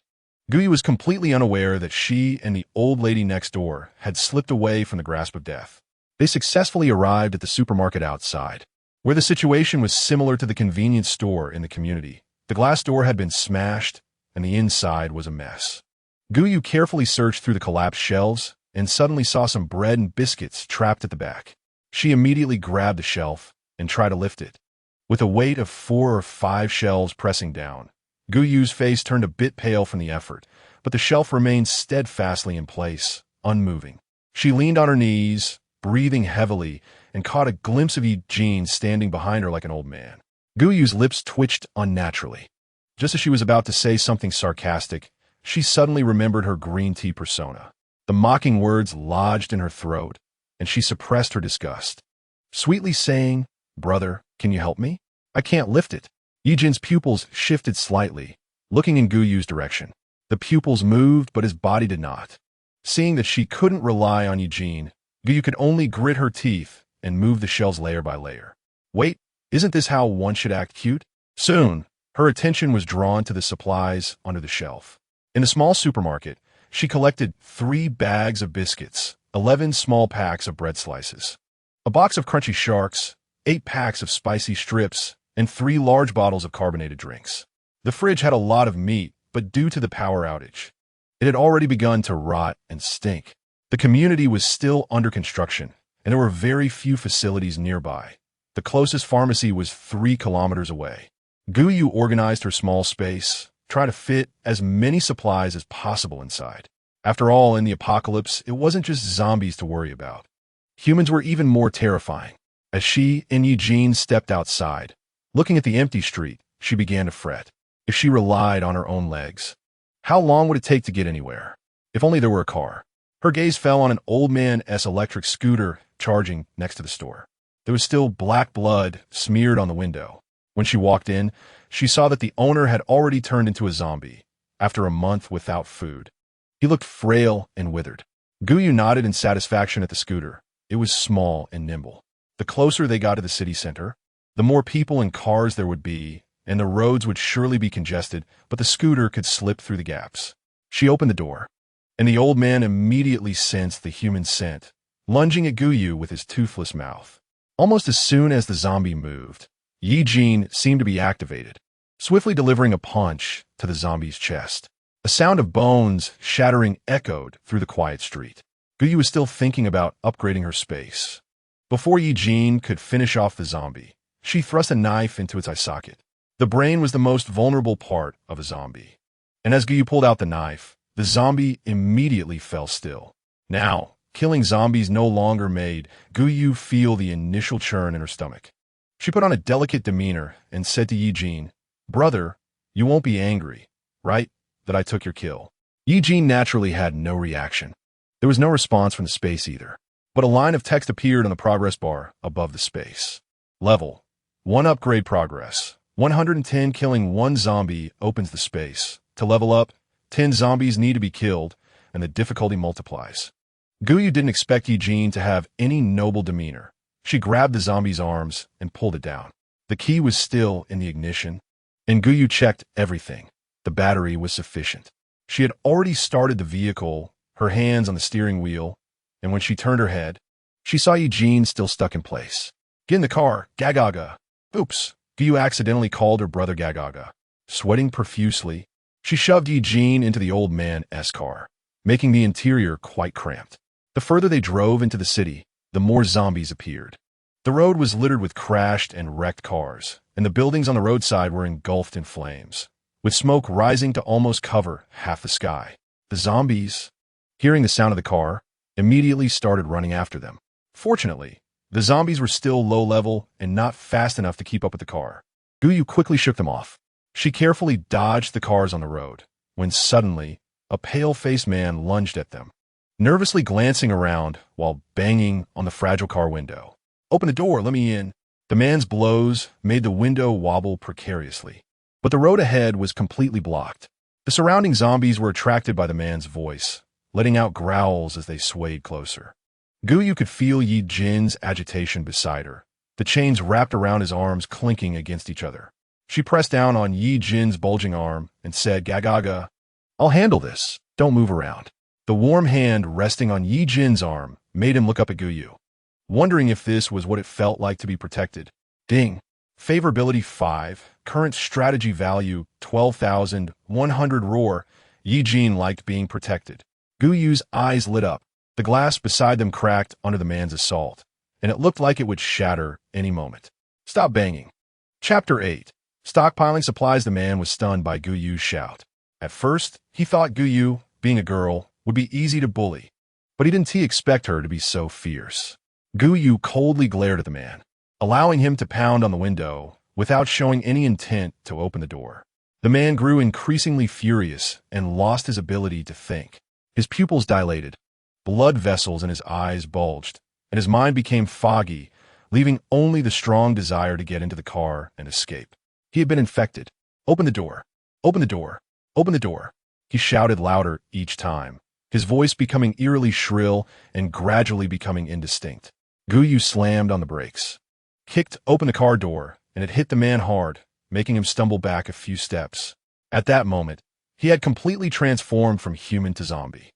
Guyu was completely unaware that she and the old lady next door had slipped away from the grasp of death. They successfully arrived at the supermarket outside, where the situation was similar to the convenience store in the community. The glass door had been smashed, and the inside was a mess. Guyu carefully searched through the collapsed shelves and suddenly saw some bread and biscuits trapped at the back. She immediately grabbed the shelf and tried to lift it. With a weight of 4 or 5 shelves pressing down, Guyu's face turned a bit pale from the effort, but the shelf remained steadfastly in place, unmoving. She leaned on her knees, breathing heavily, and caught a glimpse of Ye Jin standing behind her like an old man. Guyu's lips twitched unnaturally. Just as she was about to say something sarcastic, she suddenly remembered her green tea persona. The mocking words lodged in her throat, and she suppressed her disgust. Sweetly saying, "Brother, can you help me? I can't lift it." Ye Jin's pupils shifted slightly, looking in Guyu's direction. The pupils moved, but his body did not. Seeing that she couldn't rely on Ye Jin, Guyu could only grit her teeth and move the shells layer by layer. Wait, isn't this how one should act cute? Soon, her attention was drawn to the supplies under the shelf. In the small supermarket, she collected 3 bags of biscuits, 11 small packs of bread slices, a box of crunchy sharks, 8 packs of spicy strips, and 3 large bottles of carbonated drinks. The fridge had a lot of meat, but due to the power outage, it had already begun to rot and stink. The community was still under construction, and there were very few facilities nearby. The closest pharmacy was 3 kilometers away. Guyu organized her small space, trying to fit as many supplies as possible inside. After all, in the apocalypse, it wasn't just zombies to worry about. Humans were even more terrifying. As she and Ye Jin stepped outside, looking at the empty street, she began to fret. If she relied on her own legs, how long would it take to get anywhere? If only there were a car. Her gaze fell on an old man's electric scooter charging next to the store. There was still black blood smeared on the window. When she walked in, she saw that the owner had already turned into a zombie after a month without food. He looked frail and withered. Guyu nodded in satisfaction at the scooter. It was small and nimble. The closer they got to the city center, the more people and cars there would be, and the roads would surely be congested, but the scooter could slip through the gaps. She opened the door, and the old man immediately sensed the human scent, lunging at Guyu with his toothless mouth. Almost as soon as the zombie moved, Ye Jin seemed to be activated, swiftly delivering a punch to the zombie's chest. A sound of bones shattering echoed through the quiet street. Guyu was still thinking about upgrading her space. Before Ye Jin could finish off the zombie, she thrust a knife into its eye socket. The brain was the most vulnerable part of a zombie, and as Guyu pulled out the knife, the zombie immediately fell still. Now, killing zombies no longer made Guyu feel the initial churn in her stomach. She put on a delicate demeanor and said to Ye Jin, "Brother, you won't be angry, right, that I took your kill?" Ye Jin naturally had no reaction. There was no response from the space either, but a line of text appeared on the progress bar above the space. Level 1 upgrade progress. 110 killing 1 zombie opens the space. To level up, 10 zombies need to be killed, and the difficulty multiplies. Guyu didn't expect Ye Jin to have any noble demeanor. She grabbed the zombie's arms and pulled it down. The key was still in the ignition, and Guyu checked everything. The battery was sufficient. She had already started the vehicle, her hands on the steering wheel, and when she turned her head, she saw Ye Jin still stuck in place. "Get in the car, Gagaga." Oops, Guyu accidentally called her brother Gagaga. Sweating profusely, she shoved Ye Jin into the old man's car, making the interior quite cramped. The further they drove into the city, the more zombies appeared. The road was littered with crashed and wrecked cars, and the buildings on the roadside were engulfed in flames, with smoke rising to almost cover half the sky. The zombies, hearing the sound of the car, immediately started running after them. Fortunately, the zombies were still low level and not fast enough to keep up with the car. Guyu quickly shook them off. She carefully dodged the cars on the road, when suddenly, a pale-faced man lunged at them, nervously glancing around while banging on the fragile car window. "Open the door, let me in." The man's blows made the window wobble precariously, but the road ahead was completely blocked. The surrounding zombies were attracted by the man's voice, letting out growls as they swayed closer. Guyu could feel Ye Jin's agitation beside her, the chains wrapped around his arms clinking against each other. She pressed down on Ye Jin's bulging arm and said, "Gagaga, I'll handle this. Don't move around." The warm hand resting on Ye Jin's arm made him look up at Guyu, wondering if this was what it felt like to be protected. Ding. Favorability 5, current strategy value 12,100 roar. Ye Jin liked being protected. Guyu's eyes lit up. The glass beside them cracked under the man's assault, and it looked like it would shatter any moment. Stop banging. Chapter 8. Stockpiling supplies. The man was stunned by Guyu's shout. At first, he thought Guyu, being a girl, would be easy to bully, but he didn't expect her to be so fierce. Guyu coldly glared at the man, allowing him to pound on the window without showing any intent to open the door. The man grew increasingly furious and lost his ability to think. His pupils dilated, blood vessels in his eyes bulged, and his mind became foggy, leaving only the strong desire to get into the car and escape. He had been infected. "Open the door! Open the door! Open the door!" He shouted louder each time, his voice becoming eerily shrill and gradually becoming indistinct. Guyu slammed on the brakes, kicked open the car door, and it hit the man hard, making him stumble back a few steps. At that moment, he had completely transformed from human to zombie.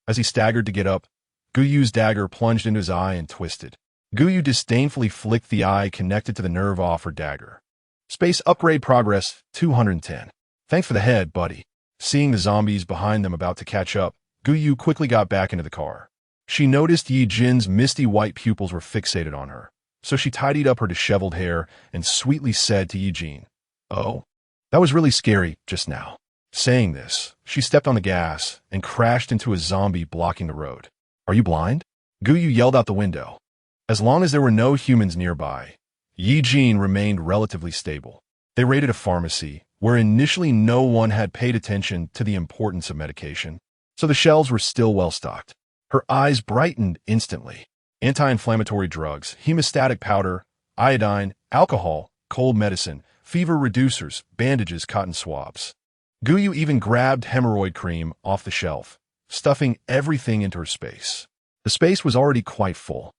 As he staggered to get up, Guyu's dagger plunged into his eye and twisted. Guyu disdainfully flicked the eye connected to the nerve off her dagger. Space upgrade progress 210. Thanks for the head, buddy. Seeing the zombies behind them about to catch up, Guyu quickly got back into the car. She noticed Ye Jin's misty white pupils were fixated on her, so she tidied up her disheveled hair and sweetly said to Ye Jin, "Oh, that was really scary just now." Saying this, she stepped on the gas and crashed into a zombie blocking the road. "Are you blind?" Guyu yelled out the window. As long as there were no humans nearby, Ye Jin remained relatively stable. They raided a pharmacy, where initially no one had paid attention to the importance of medication, so the shelves were still well stocked. Her eyes brightened instantly. Anti-inflammatory drugs, hemostatic powder, iodine, alcohol, cold medicine, fever reducers, bandages, cotton swabs. Guyu even grabbed hemorrhoid cream off the shelf, stuffing everything into her space. The space was already quite full.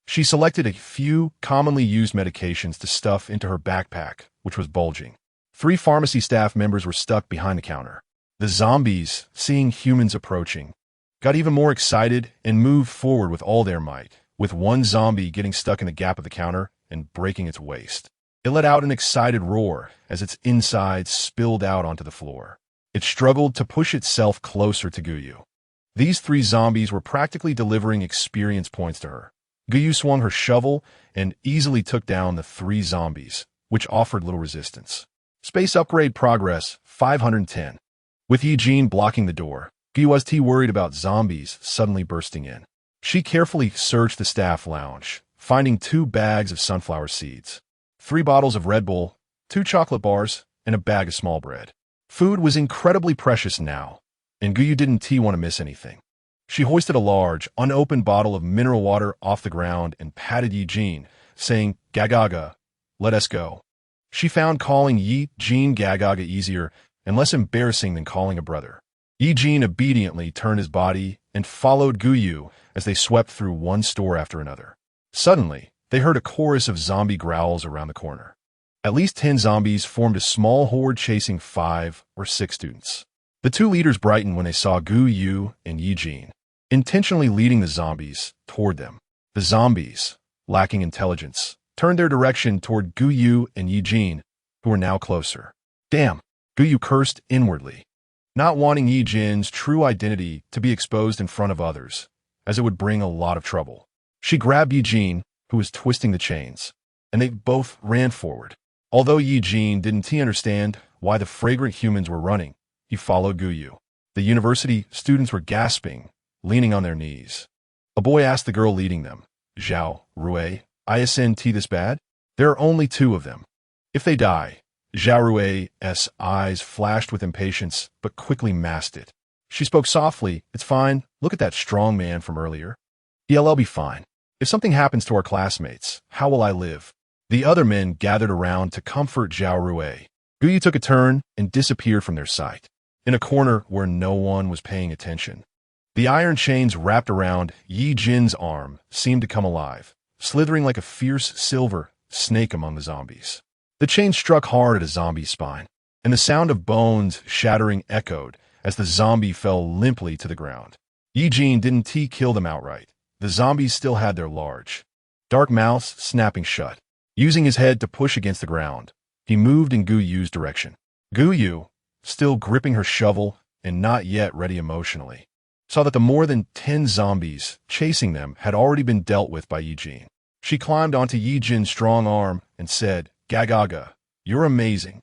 She selected a few commonly used medications to stuff into her backpack, which was bulging. 3 pharmacy staff members were stuck behind the counter. The zombies, seeing humans approaching, got even more excited and moved forward with all their might, with one zombie getting stuck in the gap of the counter and breaking its waist. It let out an excited roar as its insides spilled out onto the floor. It struggled to push itself closer to Guyu. These 3 zombies were practically delivering experience points to her. Guyu swung her shovel and easily took down the 3 zombies, which offered little resistance. Space upgrade progress 510. With Ye Jin blocking the door, Guyu was worried about zombies suddenly bursting in. She carefully searched the staff lounge, finding 2 bags of sunflower seeds, 3 bottles of Red Bull, 2 chocolate bars, and a bag of small bread. Food was incredibly precious now, and Guyu didn't want to miss anything. She hoisted a large, unopened bottle of mineral water off the ground and patted Ye Jin, saying, "Gagaga, let us go." She found calling Ye Jin Gagaga easier and less embarrassing than calling a brother. Ye Jin obediently turned his body and followed Guyu as they swept through one store after another. Suddenly, they heard a chorus of zombie growls around the corner. At least 10 zombies formed a small horde chasing 5 or 6 students. The 2 leaders brightened when they saw Guyu and Ye Jin, intentionally leading the zombies toward them. The zombies, lacking intelligence, turned their direction toward Guyu and Ye Jin, who were now closer. "Damn," Guyu cursed inwardly, not wanting Ye Jin's true identity to be exposed in front of others, as it would bring a lot of trouble. She grabbed Ye Jin, who was twisting the chains, and they both ran forward. Although Ye Jin didn't understand why the fragrant humans were running, he followed Guyu. The university students were gasping, leaning on their knees. A boy asked the girl leading them, "Zhao Rui, isn't this bad? There are only 2 of them. If they die..." Zhao Rui's eyes flashed with impatience, but quickly masked it. She spoke softly, "It's fine. Look at that strong man from earlier. I'll be fine. If something happens to our classmates, how will I live?" The other men gathered around to comfort Zhao Rui. Guyu took a turn and disappeared from their sight. in a corner where no one was paying attention. The iron chains wrapped around Ye Jin's arm seemed to come alive, slithering like a fierce silver snake among the zombies. The chain struck hard at a zombie's spine, and the sound of bones shattering echoed as the zombie fell limply to the ground. Ye Jin didn't kill them outright. The zombies still had their large, dark mouths snapping shut. Using his head to push against the ground, he moved in Gu Yu's direction. Gu Yu, still gripping her shovel and not yet ready emotionally, saw that the more than 10 zombies chasing them had already been dealt with by Ye Jin. She climbed onto Ye Jin's strong arm and said, "Gagaga, you're amazing.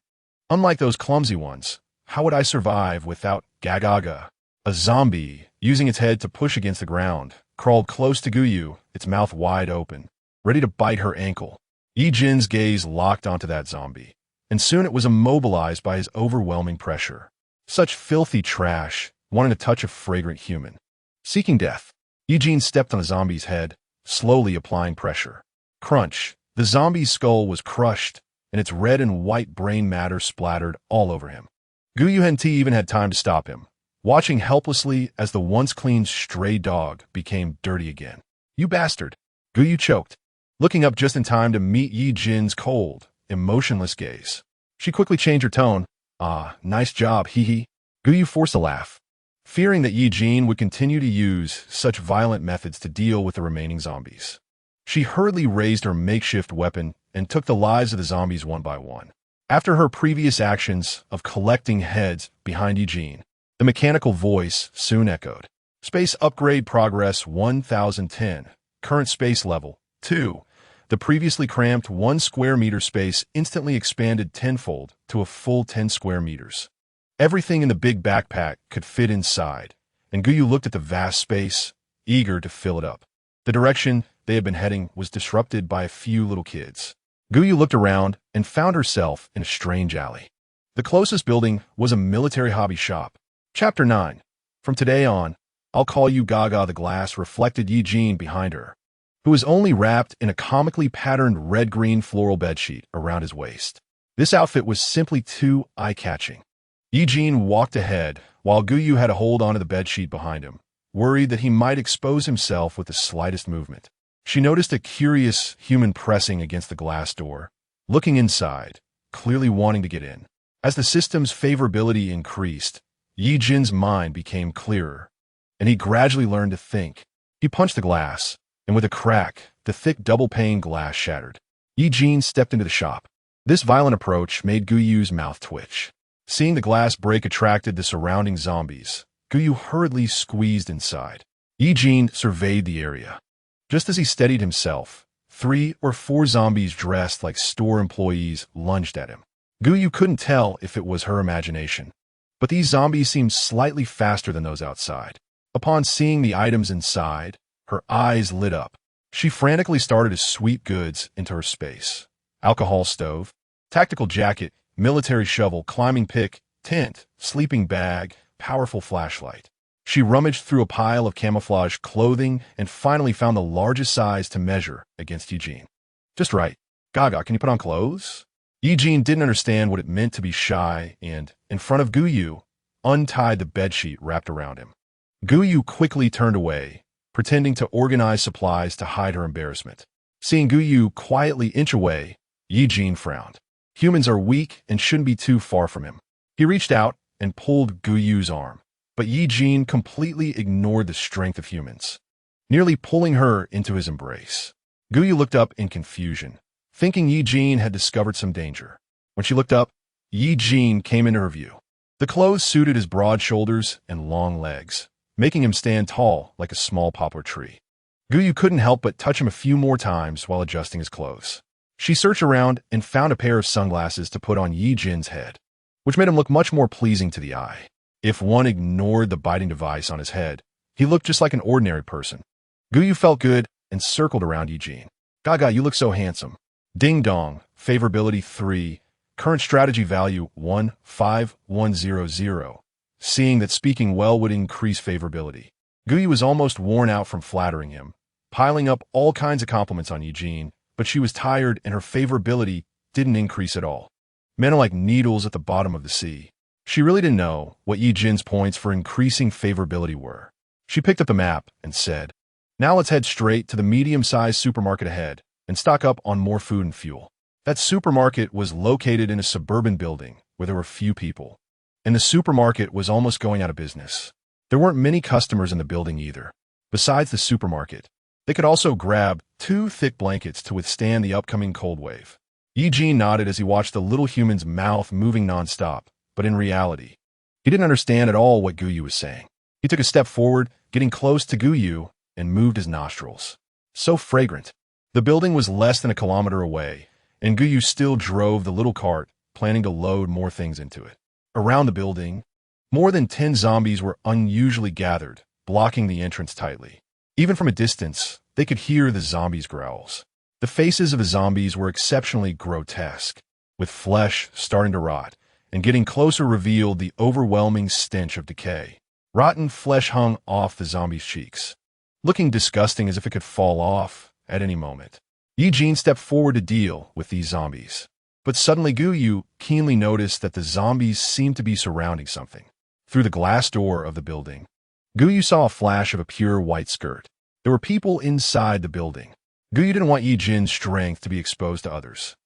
Unlike those clumsy ones, how would I survive without Gagaga?" A zombie, using its head to push against the ground, crawled close to Gu Yu, its mouth wide open, ready to bite her ankle. Ye Jin's gaze locked onto that zombie, and soon it was immobilized by his overwhelming pressure. Such filthy trash, wanting to touch a fragrant human. Seeking death, Ye Jin stepped on the zombie's head, slowly applying pressure. Crunch! The zombie's skull was crushed, and its red and white brain matter splattered all over him. Gu Yu hadn't even had time to stop him, watching helplessly as the once clean stray dog became dirty again. "You bastard!" Gu Yu choked, looking up just in time to meet Ye Jin's cold, emotionless gaze. She quickly changed her tone. "Ah, nice job, hee hee." Gu Yu forced a laugh, fearing that Ye Jin would continue to use such violent methods to deal with the remaining zombies. She hurriedly raised her makeshift weapon and took the lives of the zombies one by one. After her previous actions of collecting heads behind Ye Jin, the mechanical voice soon echoed. "Space upgrade progress 1010. Current space level 2. The previously cramped 1 square meter space instantly expanded tenfold to a full 10 square meters. Everything in the big backpack could fit inside, and Gu Yu looked at the vast space, eager to fill it up. The direction they had been heading was disrupted by a few little kids. Gu Yu looked around and found herself in a strange alley. The closest building was a military hobby shop. Chapter 9. From today on, I'll call you Gaga. The glass reflected Ye Jin behind her, who was only wrapped in a comically patterned red-green floral bedsheet around his waist. This outfit was simply too eye-catching. Ye Jin walked ahead, while Gu Yu had a hold onto the bedsheet behind him, worried that he might expose himself with the slightest movement. She noticed a curious human pressing against the glass door, looking inside, clearly wanting to get in. As the system's favorability increased, Ye Jin's mind became clearer, and he gradually learned to think. He punched the glass, and with a crack, the thick double-pane glass shattered. Ye Jin stepped into the shop. This violent approach made Gu Yu's mouth twitch. Seeing the glass break attracted the surrounding zombies, Gu Yu hurriedly squeezed inside. Ye Jin surveyed the area. Just as he steadied himself, 3 or 4 zombies dressed like store employees lunged at him. Gu Yu couldn't tell if it was her imagination, but these zombies seemed slightly faster than those outside. Upon seeing the items inside, her eyes lit up. She frantically started to sweep goods into her space. Alcohol stove, tactical jacket, military shovel, climbing pick, tent, sleeping bag, powerful flashlight. She rummaged through a pile of camouflage clothing and finally found the largest size to measure against Ye Jin. "Just right. Gaga, can you put on clothes?" Ye Jin didn't understand what it meant to be shy and, in front of Gu Yu, untied the bedsheet wrapped around him. Gu Yu quickly turned away, pretending to organize supplies to hide her embarrassment. Seeing Gu Yu quietly inch away, Ye Jin frowned. Humans are weak and shouldn't be too far from him. He reached out and pulled Gu Yu's arm, but Ye Jin completely ignored the strength of humans, nearly pulling her into his embrace. Gu Yu looked up in confusion, thinking Ye Jin had discovered some danger. When she looked up, Ye Jin came into her view. The clothes suited his broad shoulders and long legs, making him stand tall like a small poplar tree. Gu Yu couldn't help but touch him a few more times while adjusting his clothes. She searched around and found a pair of sunglasses to put on Ye Jin's head, which made him look much more pleasing to the eye. If one ignored the biting device on his head, he looked just like an ordinary person. Gu Yu felt good and circled around Ye Jin. "Gaga, you look so handsome." Ding dong, favorability 3, current strategy value 15100. Seeing that speaking well would increase favorability, Gu Yu was almost worn out from flattering him, piling up all kinds of compliments on Ye Jin, but she was tired and her favorability didn't increase at all. Men are like needles at the bottom of the sea. She really didn't know what Ye Jin's points for increasing favorability were. She picked up the map and said, "Now let's head straight to the medium-sized supermarket ahead and stock up on more food and fuel." That supermarket was located in a suburban building where there were few people, and the supermarket was almost going out of business. There weren't many customers in the building either. Besides the supermarket, they could also grab 2 thick blankets to withstand the upcoming cold wave. Ye Jin nodded as he watched the little human's mouth moving nonstop, but in reality, he didn't understand at all what Guyu was saying. He took a step forward, getting close to Guyu, and moved his nostrils. So fragrant. The building was less than a kilometer away, and Guyu still drove the little cart, planning to load more things into it. Around the building, more than 10 zombies were unusually gathered, blocking the entrance tightly. Even from a distance, they could hear the zombies' growls. The faces of the zombies were exceptionally grotesque, with flesh starting to rot, and getting closer revealed the overwhelming stench of decay. Rotten flesh hung off the zombies' cheeks, looking disgusting as if it could fall off at any moment. Ye Jin stepped forward to deal with these zombies. But suddenly Guyu keenly noticed that the zombies seemed to be surrounding something. Through the glass door of the building, Guyu saw a flash of a pure white skirt. There were people inside the building. Guyu didn't want Ye Jin's strength to be exposed to others,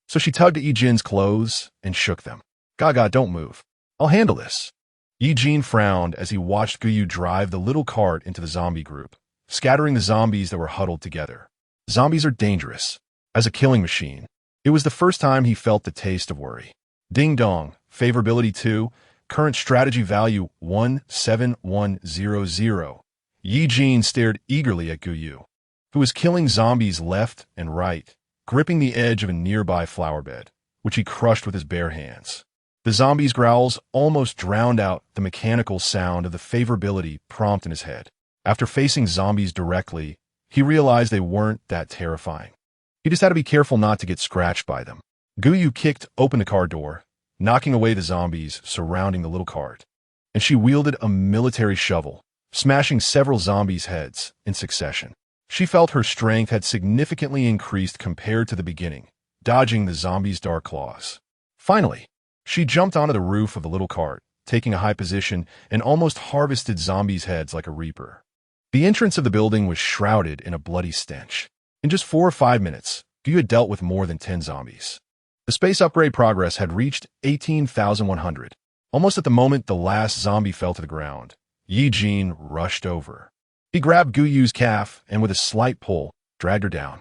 so she tugged at Ye Jin's clothes and shook them. "Gaga, don't move. I'll handle this." Ye Jin frowned as he watched Guyu drive the little cart into the zombie group, scattering the zombies that were huddled together. Zombies are dangerous. As a killing machine, it was the first time he felt the taste of worry. Ding dong, favorability 2, current strategy value 17100. Ye Jin stared eagerly at Guyu, who was killing zombies left and right, gripping the edge of a nearby flower bed, which he crushed with his bare hands. The zombies' growls almost drowned out the mechanical sound of the favorability prompt in his head. After facing zombies directly, he realized they weren't that terrifying. He just had to be careful not to get scratched by them. Guyu kicked open the car door, knocking away the zombies surrounding the little cart, and she wielded a military shovel, smashing several zombies' heads in succession. She felt her strength had significantly increased compared to the beginning, dodging the zombies' dark claws. Finally, she jumped onto the roof of the little cart, taking a high position, and almost harvested zombies' heads like a reaper. The entrance of the building was shrouded in a bloody stench. In just 4 or 5 minutes, Guyu had dealt with more than 10 zombies. The space upgrade progress had reached 18,100. Almost at the moment the last zombie fell to the ground, Ye Jin rushed over. He grabbed Guyu's calf and with a slight pull, dragged her down.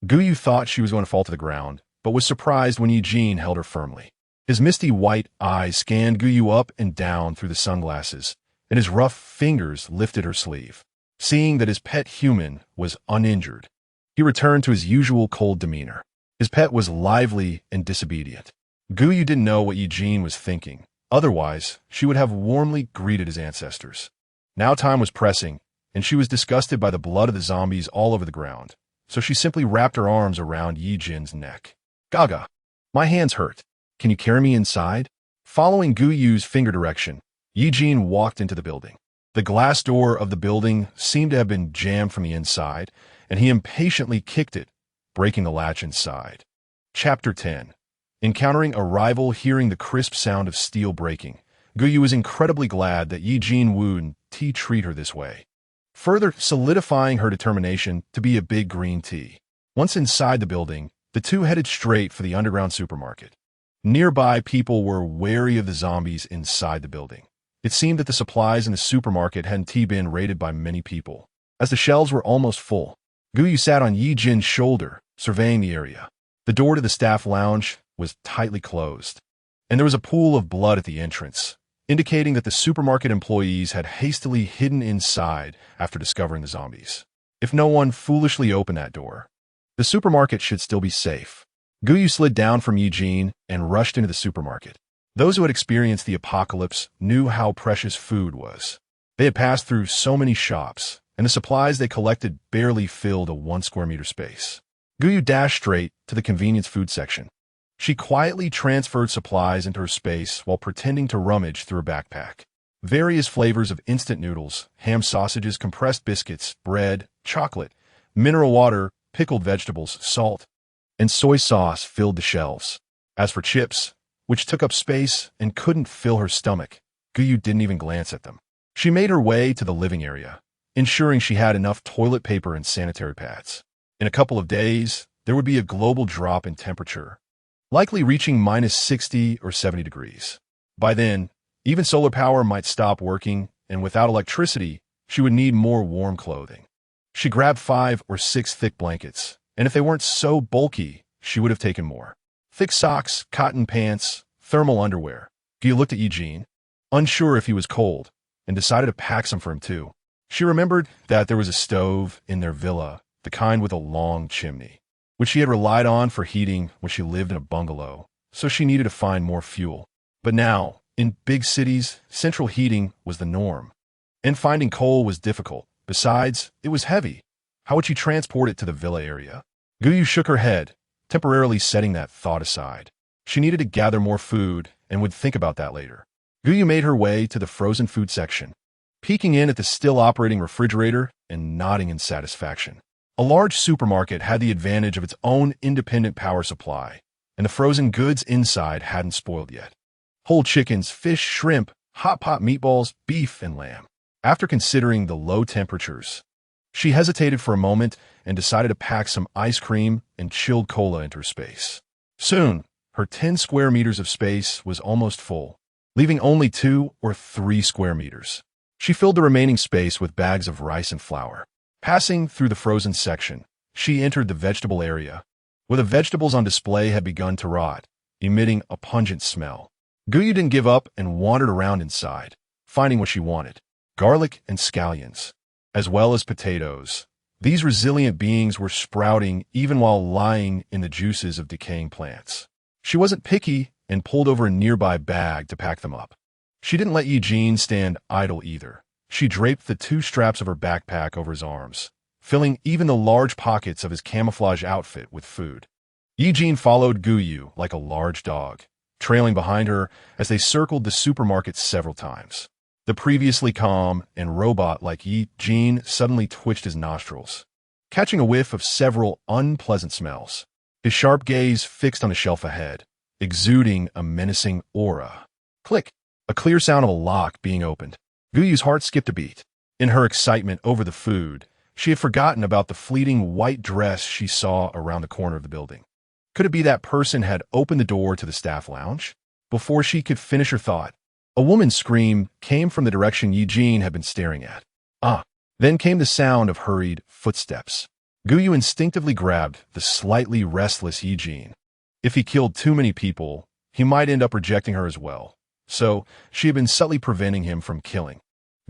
Guyu thought she was going to fall to the ground, but was surprised when Ye Jin held her firmly. His misty white eyes scanned Guyu up and down through the sunglasses, and his rough fingers lifted her sleeve. Seeing that his pet human was uninjured, he returned to his usual cold demeanor. His pet was lively and disobedient. Guyu didn't know what Ye Jin was thinking. Otherwise, she would have warmly greeted his ancestors. Now time was pressing, and she was disgusted by the blood of the zombies all over the ground, so she simply wrapped her arms around Ye Jin's neck. "Gaga, my hands hurt. Can you carry me inside?" Following Guyu's finger direction, Ye Jin walked into the building. The glass door of the building seemed to have been jammed from the inside, and he impatiently kicked it, breaking the latch inside. Chapter 10. Encountering a rival hearing the crisp sound of steel breaking, Guyu was incredibly glad that Ye Jin would treat her this way, further solidifying her determination to be a big green tea. Once inside the building, the two headed straight for the underground supermarket. Nearby people were wary of the zombies inside the building. It seemed that the supplies in the supermarket hadn't been raided by many people. As the shelves were almost full, Guyu sat on Ye Jin's shoulder, surveying the area. The door to the staff lounge was tightly closed, and there was a pool of blood at the entrance, indicating that the supermarket employees had hastily hidden inside after discovering the zombies. If no one foolishly opened that door, the supermarket should still be safe. Guyu slid down from Ye Jin and rushed into the supermarket. Those who had experienced the apocalypse knew how precious food was. They had passed through so many shops, and the supplies they collected barely filled a 1 square meter space. Guyu dashed straight to the convenience food section. She quietly transferred supplies into her space while pretending to rummage through her backpack. Various flavors of instant noodles, ham sausages, compressed biscuits, bread, chocolate, mineral water, pickled vegetables, salt, and soy sauce filled the shelves. As for chips, which took up space and couldn't fill her stomach. Guyu didn't even glance at them. She made her way to the living area, ensuring she had enough toilet paper and sanitary pads. In a couple of days, there would be a global drop in temperature, likely reaching minus 60 or 70 degrees. By then, even solar power might stop working, and without electricity, she would need more warm clothing. She grabbed 5 or 6 thick blankets, and if they weren't so bulky, she would have taken more. Thick socks, cotton pants, thermal underwear. Guyu looked at Ye Jin, unsure if he was cold, and decided to pack some for him too. She remembered that there was a stove in their villa, the kind with a long chimney, which she had relied on for heating when she lived in a bungalow, so she needed to find more fuel. But now, in big cities, central heating was the norm, and finding coal was difficult. Besides, it was heavy. How would she transport it to the villa area? Guyu shook her head, temporarily setting that thought aside. She needed to gather more food and would think about that later. Guyu made her way to the frozen food section, peeking in at the still-operating refrigerator and nodding in satisfaction. A large supermarket had the advantage of its own independent power supply, and the frozen goods inside hadn't spoiled yet. Whole chickens, fish, shrimp, hot pot meatballs, beef, and lamb. After considering the low temperatures, she hesitated for a moment and decided to pack some ice cream and chilled cola into her space. Soon, her 10 square meters of space was almost full, leaving only 2 or 3 square meters. She filled the remaining space with bags of rice and flour. Passing through the frozen section, she entered the vegetable area, where the vegetables on display had begun to rot, emitting a pungent smell. Guyu didn't give up and wandered around inside, finding what she wanted: garlic and scallions, as well as potatoes. These resilient beings were sprouting even while lying in the juices of decaying plants. She wasn't picky and pulled over a nearby bag to pack them up. She didn't let Ye Jin stand idle either. She draped the 2 straps of her backpack over his arms, filling even the large pockets of his camouflage outfit with food. Ye Jin followed Guyu like a large dog, trailing behind her as they circled the supermarket several times. The previously calm and robot-like Ye Jin suddenly twitched his nostrils, catching a whiff of several unpleasant smells. His sharp gaze fixed on the shelf ahead, exuding a menacing aura. Click! A clear sound of a lock being opened. Guyu's heart skipped a beat. In her excitement over the food, she had forgotten about the fleeting white dress she saw around the corner of the building. Could it be that person had opened the door to the staff lounge? Before she could finish her thought, a woman's scream came from the direction Ye Jin had been staring at. Then came the sound of hurried footsteps. Guyu instinctively grabbed the slightly restless Ye Jin. If he killed too many people, he might end up rejecting her as well. So, she had been subtly preventing him from killing.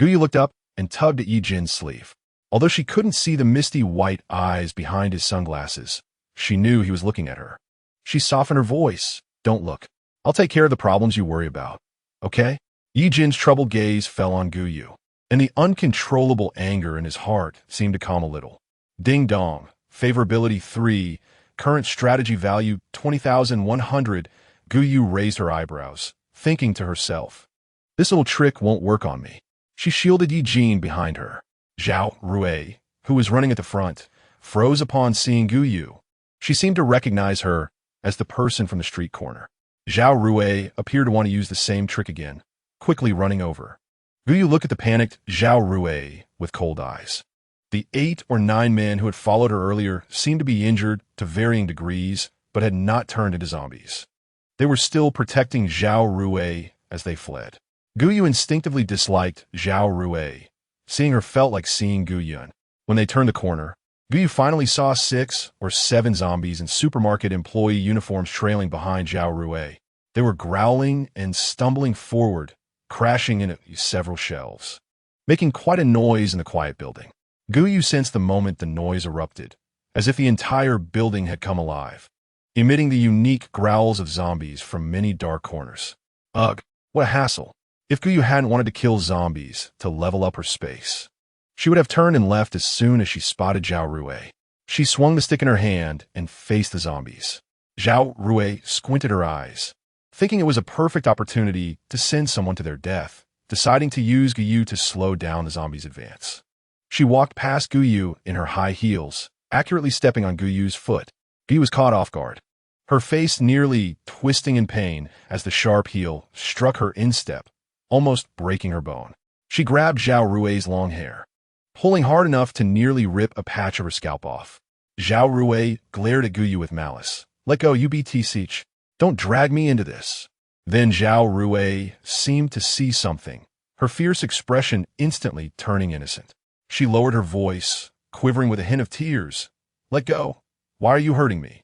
Guyu looked up and tugged at Ye Jin's sleeve. Although she couldn't see the misty white eyes behind his sunglasses, she knew he was looking at her. She softened her voice. "Don't look. I'll take care of the problems you worry about. Okay?" Ye Jin's troubled gaze fell on Guyu, and the uncontrollable anger in his heart seemed to calm a little. Ding dong. Favorability 3. Current strategy value 20,100. Guyu raised her eyebrows, thinking to herself, "This little trick won't work on me." She shielded Ye Jin behind her. Zhao Rui, who was running at the front, froze upon seeing Guyu. She seemed to recognize her as the person from the street corner. Zhao Rui appeared to want to use the same trick again, quickly running over. Guyu looked at the panicked Zhao Rui with cold eyes. The 8 or 9 men who had followed her earlier seemed to be injured to varying degrees, but had not turned into zombies. They were still protecting Zhao Rui as they fled. Guyu instinctively disliked Zhao Rui. Seeing her felt like seeing Guyu. When they turned the corner, Guyu finally saw 6 or 7 zombies in supermarket employee uniforms trailing behind Zhao Rui. They were growling and stumbling forward, crashing into several shelves, making quite a noise in the quiet building. Guyu sensed the moment the noise erupted, as if the entire building had come alive, emitting the unique growls of zombies from many dark corners. Ugh, what a hassle. If Guyu hadn't wanted to kill zombies to level up her space, she would have turned and left as soon as she spotted Zhao Rui. She swung the stick in her hand and faced the zombies. Zhao Rui squinted her eyes, thinking it was a perfect opportunity to send someone to their death, deciding to use Guyu to slow down the zombies' advance. She walked past Guyu in her high heels, accurately stepping on Guyu's foot. Guyu was caught off guard. her face nearly twisting in pain as the sharp heel struck her instep, almost breaking her bone. She grabbed Zhao Rui's long hair, pulling hard enough to nearly rip a patch of her scalp off. Zhao Rui glared at Guyu with malice. "Let go, you BT Seach. Don't drag me into this." Then Zhao Rui seemed to see something, her fierce expression instantly turning innocent. She lowered her voice, quivering with a hint of tears. "Let go. Why are you hurting me?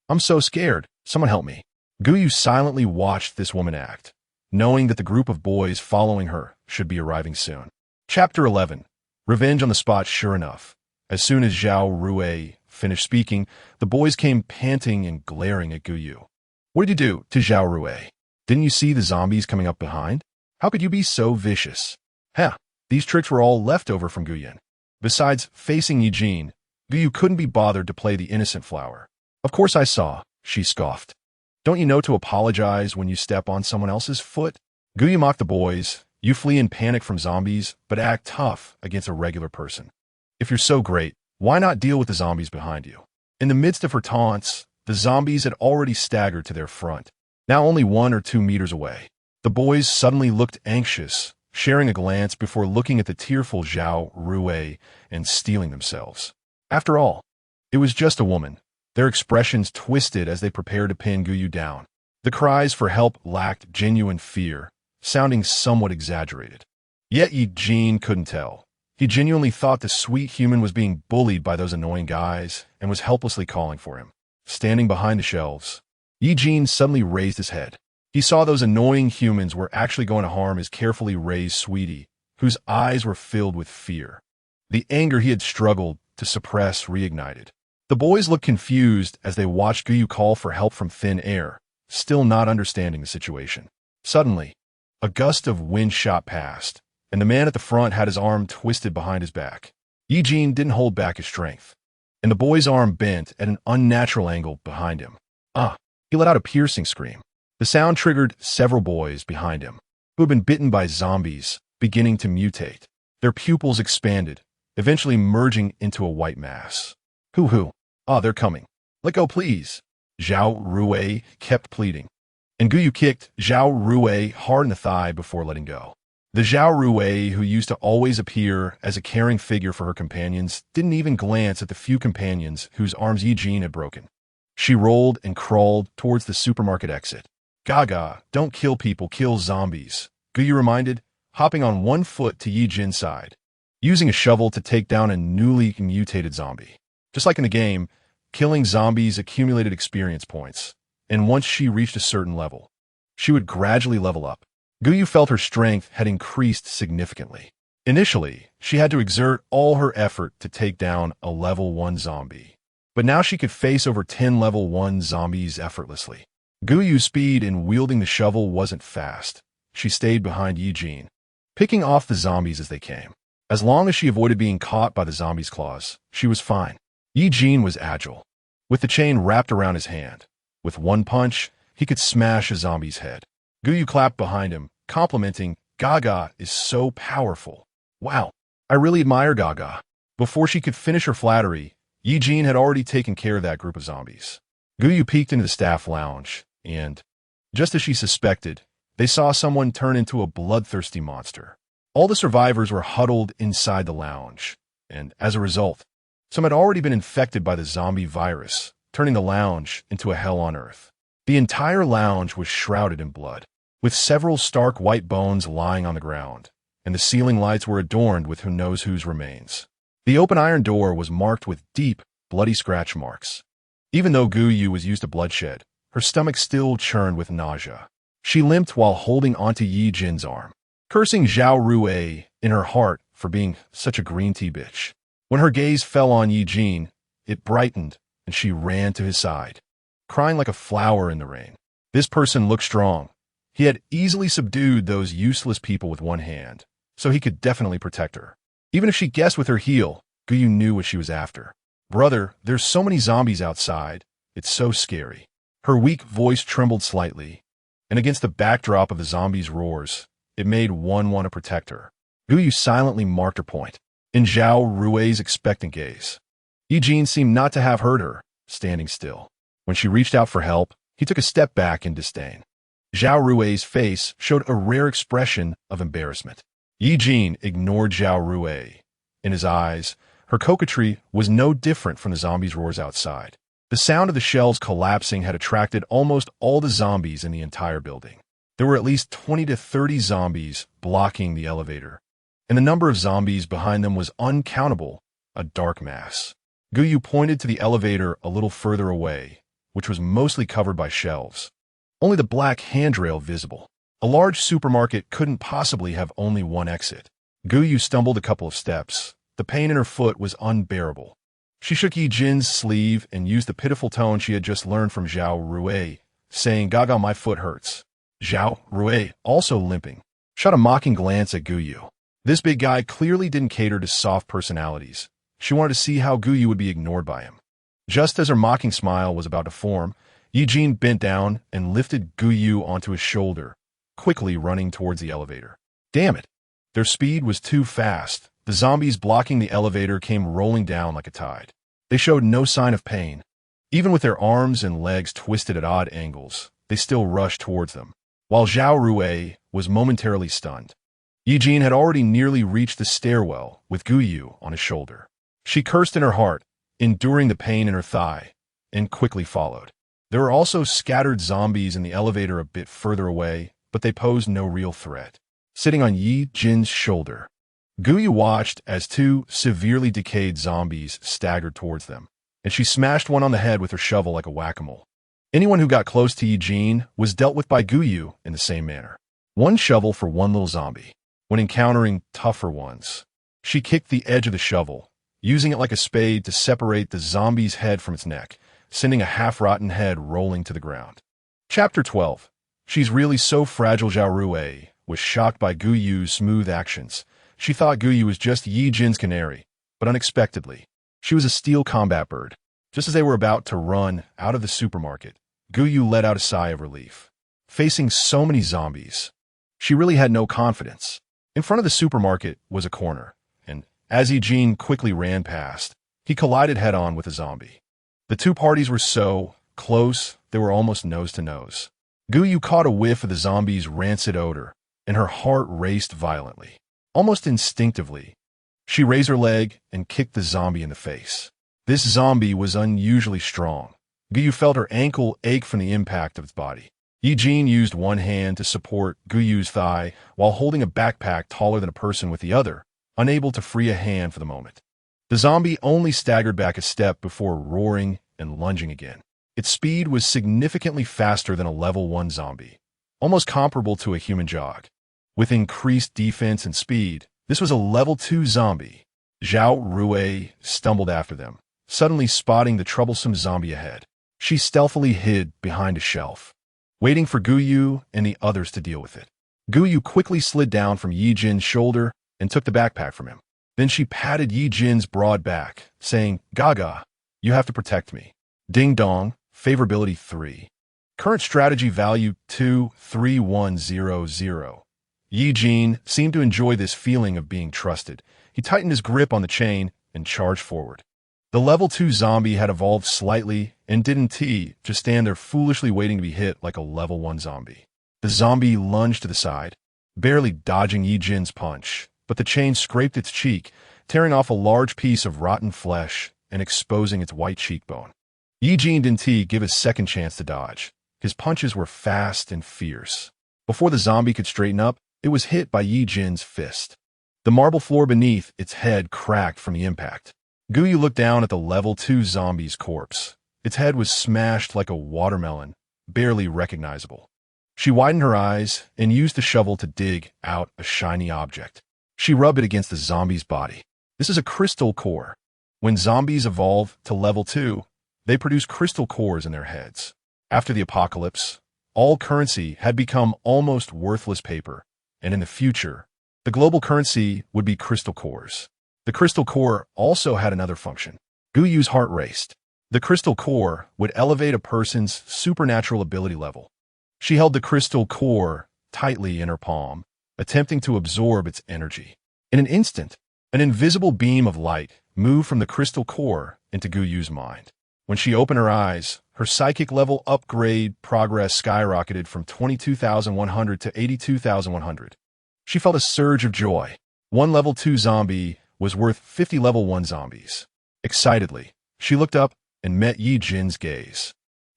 I'm so scared. Someone help me." Guyu silently watched this woman act, knowing that the group of boys following her should be arriving soon. Chapter 11. Revenge on the spot. Sure enough, as soon as Zhao Rui finished speaking, the boys came panting and glaring at Guyu. "What did you do to Zhao Rui? Didn't you see the zombies coming up behind? How could you be so vicious?" These tricks were all left over from Guyan. Besides facing Ye Jin, Guyu couldn't be bothered to play the innocent flower. "Of course I saw," she scoffed. "Don't you know to apologize when you step on someone else's foot?" Guyu mocked the boys. "You flee in panic from zombies, but act tough against a regular person. If you're so great, why not deal with the zombies behind you?" In the midst of her taunts, the zombies had already staggered to their front, now only 1 or 2 meters away. The boys suddenly looked anxious, sharing a glance before looking at the tearful Zhao Rui and steeling themselves. After all, it was just a woman. Their expressions twisted as they prepared to pin Guyu down. The cries for help lacked genuine fear, sounding somewhat exaggerated. Yet Ye Jin couldn't tell. He genuinely thought the sweet human was being bullied by those annoying guys and was helplessly calling for him. Standing behind the shelves, Ye Jin suddenly raised his head. He saw those annoying humans were actually going to harm his carefully raised sweetie, whose eyes were filled with fear. The anger he had struggled to suppress reignited. The boys looked confused as they watched Guyu call for help from thin air, still not understanding the situation. Suddenly, a gust of wind shot past, and the man at the front had his arm twisted behind his back. Ye Jin didn't hold back his strength, and the boy's arm bent at an unnatural angle behind him. He let out a piercing scream. The sound triggered several boys behind him, who had been bitten by zombies, beginning to mutate. Their pupils expanded, eventually merging into a white mass. Hoo-hoo. They're coming. Let go, please. Zhao Rui kept pleading, and Guyu kicked Zhao Rui hard in the thigh before letting go. The Zhao Rui, who used to always appear as a caring figure for her companions, didn't even glance at the few companions whose arms Ye Jin had broken. She rolled and crawled towards the supermarket exit. "Gaga, don't kill people, kill zombies," Guyu reminded, hopping on one foot to Ye Jin's side, using a shovel to take down a newly mutated zombie. Just like in the game, killing zombies accumulated experience points, and once she reached a certain level, she would gradually level up. Guyu felt her strength had increased significantly. Initially, she had to exert all her effort to take down a level 1 zombie, but now she could face over 10 level 1 zombies effortlessly. Guyu's speed in wielding the shovel wasn't fast. She stayed behind Ye Jin, picking off the zombies as they came. As long as she avoided being caught by the zombies' claws, she was fine. Ye Jin was agile, with the chain wrapped around his hand. With one punch, he could smash a zombie's head. Guyu clapped behind him, complimenting, "Gaga is so powerful. Wow, I really admire Gaga." Before she could finish her flattery, Ye Jin had already taken care of that group of zombies. Guyu peeked into the staff lounge, and, just as she suspected, they saw someone turn into a bloodthirsty monster. All the survivors were huddled inside the lounge, and as a result, some had already been infected by the zombie virus, turning the lounge into a hell on earth. The entire lounge was shrouded in blood, with several stark white bones lying on the ground, and the ceiling lights were adorned with who knows whose remains. The open iron door was marked with deep, bloody scratch marks. Even though Guyu was used to bloodshed, her stomach still churned with nausea. She limped while holding onto Ye Jin's arm, cursing Zhao Rui in her heart for being such a green tea bitch. When her gaze fell on Ye Jin, it brightened, and she ran to his side, crying like a flower in the rain. This person looked strong. He had easily subdued those useless people with one hand, so he could definitely protect her. Even if she guessed with her heel, Guyu knew what she was after. "Brother, there's so many zombies outside. It's so scary." Her weak voice trembled slightly, and against the backdrop of the zombies' roars, it made one want to protect her. Guyu silently marked her point, in Zhao Rui's expectant gaze. Ye Jin seemed not to have heard her, standing still. When she reached out for help, he took a step back in disdain. Zhao Rui's face showed a rare expression of embarrassment. Ye Jin ignored Zhao Rui. In his eyes, her coquetry was no different from the zombies' roars outside. The sound of the shelves collapsing had attracted almost all the zombies in the entire building. There were at least 20 to 30 zombies blocking the elevator, and the number of zombies behind them was uncountable, a dark mass. Guyu pointed to the elevator a little further away, which was mostly covered by shelves. Only the black handrail visible. A large supermarket couldn't possibly have only one exit. Guyu stumbled a couple of steps. The pain in her foot was unbearable. She shook Ye Jin's sleeve and used the pitiful tone she had just learned from Zhao Rui, saying, "Gaga, my foot hurts." Zhao Rui, also limping, shot a mocking glance at Guyu. This big guy clearly didn't cater to soft personalities. She wanted to see how Guyu would be ignored by him. Just as her mocking smile was about to form, Ye Jin bent down and lifted Guyu onto his shoulder, quickly running towards the elevator. Damn it! Their speed was too fast. The zombies blocking the elevator came rolling down like a tide. They showed no sign of pain. Even with their arms and legs twisted at odd angles, they still rushed towards them. While Zhao Rui was momentarily stunned, Ye Jin had already nearly reached the stairwell with Guyu on his shoulder. She cursed in her heart, enduring the pain in her thigh, and quickly followed. There were also scattered zombies in the elevator a bit further away, but they posed no real threat. Sitting on Ye Jin's shoulder, Guyu watched as two severely decayed zombies staggered towards them, and she smashed one on the head with her shovel like a whack-a-mole. Anyone who got close to Ye Jin was dealt with by Guyu in the same manner. One shovel for one little zombie. When encountering tougher ones, she kicked the edge of the shovel, using it like a spade to separate the zombie's head from its neck, sending a half-rotten head rolling to the ground. Chapter 12. She's really so fragile. Zhao Rui was shocked by Guyu's smooth actions. She thought Guyu was just Ye Jin's canary, but unexpectedly, she was a steel combat bird. Just as they were about to run out of the supermarket, Guyu let out a sigh of relief. Facing so many zombies, she really had no confidence. In front of the supermarket was a corner, and as Ye Jin quickly ran past, he collided head-on with a zombie. The two parties were so close they were almost nose to nose. Guyu caught a whiff of the zombie's rancid odor, and her heart raced violently. Almost instinctively, she raised her leg and kicked the zombie in the face. This zombie was unusually strong. Guyu felt her ankle ache from the impact of its body. Ye Jin used one hand to support Guyu's thigh while holding a backpack taller than a person with the other, unable to free a hand for the moment. The zombie only staggered back a step before roaring and lunging again. Its speed was significantly faster than a level 1 zombie, almost comparable to a human jog. With increased defense and speed, this was a level 2 zombie. Zhao Rui stumbled after them, suddenly spotting the troublesome zombie ahead. She stealthily hid behind a shelf, waiting for Guyu and the others to deal with it. Guyu quickly slid down from Ye Jin's shoulder and took the backpack from him. Then she patted Ye Jin's broad back, saying, "Gaga, you have to protect me." Ding dong, favorability 3. Current strategy value 23100. Ye Jin seemed to enjoy this feeling of being trusted. He tightened his grip on the chain and charged forward. The level 2 zombie had evolved slightly and didn't just stand there foolishly waiting to be hit like a level 1 zombie. The zombie lunged to the side, barely dodging Ye Jin's punch, but the chain scraped its cheek, tearing off a large piece of rotten flesh and exposing its white cheekbone. Ye Jin didn't give a second chance to dodge. His punches were fast and fierce. Before the zombie could straighten up, it was hit by Ye Jin's fist. The marble floor beneath its head cracked from the impact. Guyu looked down at the level 2 zombie's corpse. Its head was smashed like a watermelon, barely recognizable. She widened her eyes and used the shovel to dig out a shiny object. She rubbed it against the zombie's body. This is a crystal core. When zombies evolve to level 2, they produce crystal cores in their heads. After the apocalypse, all currency had become almost worthless paper, and in the future, the global currency would be crystal cores. The crystal core also had another function. Guyu's heart raced. The crystal core would elevate a person's supernatural ability level. She held the crystal core tightly in her palm, attempting to absorb its energy. In an instant, an invisible beam of light moved from the crystal core into Guyu's mind. When she opened her eyes, Her psychic level upgrade progress skyrocketed from 22,100 to 82,100. She felt a surge of joy. One level 2 zombie was worth 50 level 1 zombies. Excitedly, she looked up and met Ye Jin's gaze,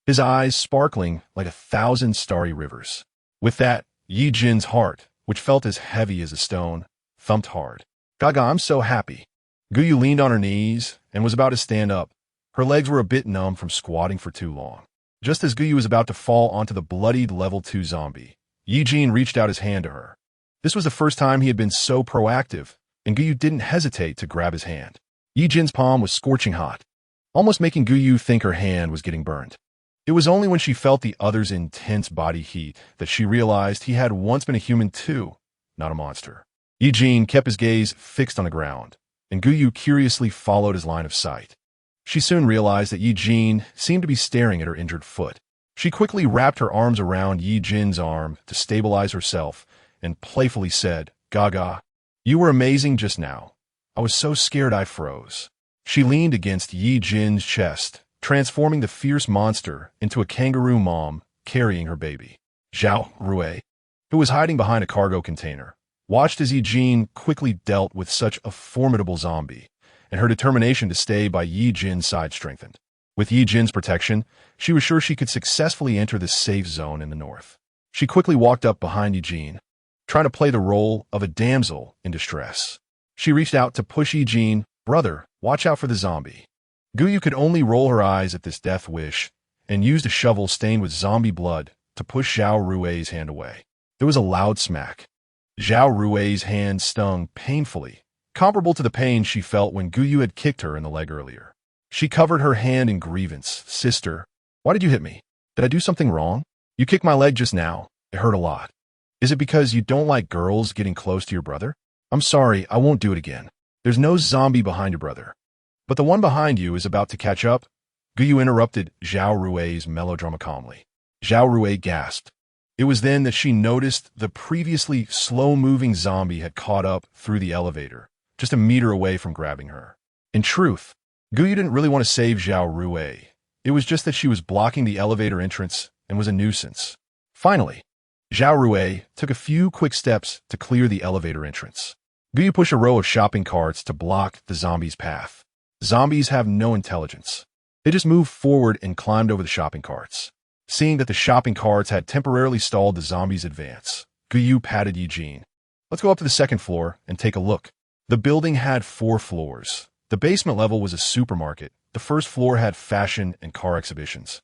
his eyes sparkling like 1,000 starry rivers. With that, Ye Jin's heart, which felt as heavy as a stone, thumped hard. Gaga, I'm so happy. Guyu leaned on her knees and was about to stand up. Her legs were a bit numb from squatting for too long. Just as Guyu was about to fall onto the bloodied level 2 zombie, Ye Jin reached out his hand to her. This was the first time he had been so proactive, and Guyu didn't hesitate to grab his hand. Ye Jin's palm was scorching hot, almost making Guyu think her hand was getting burned. It was only when she felt the other's intense body heat that she realized he had once been a human too, not a monster. Ye Jin kept his gaze fixed on the ground, and Guyu curiously followed his line of sight. She soon realized that Ye Jin seemed to be staring at her injured foot. She quickly wrapped her arms around Ye Jin's arm to stabilize herself and playfully said, Gaga, you were amazing just now. I was so scared I froze. She leaned against Ye Jin's chest, transforming the fierce monster into a kangaroo mom carrying her baby. Zhao Rui, who was hiding behind a cargo container, watched as Ye Jin quickly dealt with such a formidable zombie, and her determination to stay by Ye Jin's side strengthened. With Ye Jin's protection, she was sure she could successfully enter the safe zone in the north. She quickly walked up behind Ye Jin, trying to play the role of a damsel in distress. She reached out to push Ye Jin. Brother, watch out for the zombie. Guyu could only roll her eyes at this death wish and used a shovel stained with zombie blood to push Zhao Rui's hand away. There was a loud smack. Zhao Rui's hand stung painfully, comparable to the pain she felt when Guyu had kicked her in the leg earlier. She covered her hand in grievance. Sister, why did you hit me? Did I do something wrong? You kicked my leg just now. It hurt a lot. Is it because you don't like girls getting close to your brother? I'm sorry, I won't do it again. There's no zombie behind your brother. But the one behind you is about to catch up. Guyu interrupted Zhao Rui's melodrama calmly. Zhao Rui gasped. It was then that she noticed the previously slow-moving zombie had caught up through the elevator, just a meter away from grabbing her. In truth, Guyu didn't really want to save Zhao Rui. It was just that she was blocking the elevator entrance and was a nuisance. Finally, Zhao Rui took a few quick steps to clear the elevator entrance. Guyu pushed a row of shopping carts to block the zombie's path. Zombies have no intelligence. They just moved forward and climbed over the shopping carts. Seeing that the shopping carts had temporarily stalled the zombie's advance, Guyu patted Ye Jin. Let's go up to the second floor and take a look. The building had 4 floors. The basement level was a supermarket. The first floor had fashion and car exhibitions.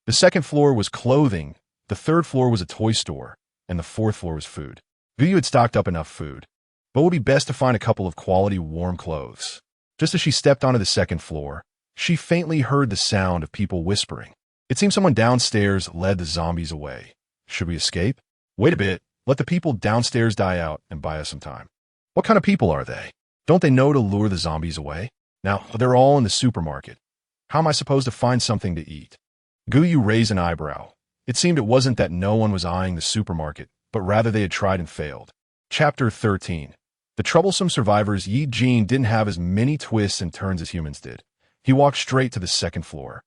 The second floor was clothing. The third floor was a toy store. And the fourth floor was food. Guyu had stocked up enough food, but it would be best to find a couple of quality warm clothes. Just as she stepped onto the second floor, she faintly heard the sound of people whispering. It seemed someone downstairs led the zombies away. Should we escape? Wait a bit. Let the people downstairs die out and buy us some time. What kind of people are they? Don't they know to lure the zombies away? Now, they're all in the supermarket. How am I supposed to find something to eat? Guyu raised an eyebrow. It seemed it wasn't that no one was eyeing the supermarket, but rather they had tried and failed. Chapter 13. The troublesome survivors. Ye Jin didn't have as many twists and turns as humans did. He walked straight to the second floor,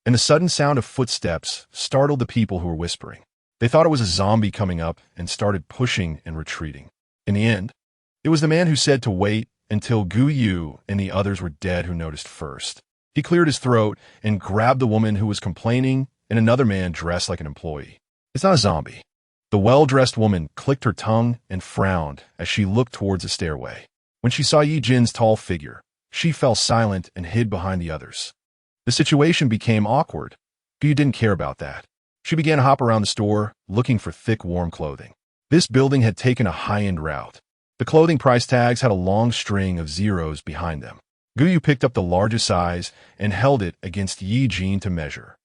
and the sudden sound of footsteps startled the people who were whispering. They thought it was a zombie coming up and started pushing and retreating. In the end, it was the man who said to wait until Guyu and the others were dead who noticed first. He cleared his throat and grabbed the woman who was complaining and another man dressed like an employee. It's not a zombie. The well-dressed woman clicked her tongue and frowned as she looked towards the stairway. When she saw Ye Jin's tall figure, she fell silent and hid behind the others. The situation became awkward. Guyu didn't care about that. She began to hop around the store, looking for thick, warm clothing. This building had taken a high-end route. The clothing price tags had a long string of zeros behind them. Guyu picked up the largest size and held it against Ye Jin to measure,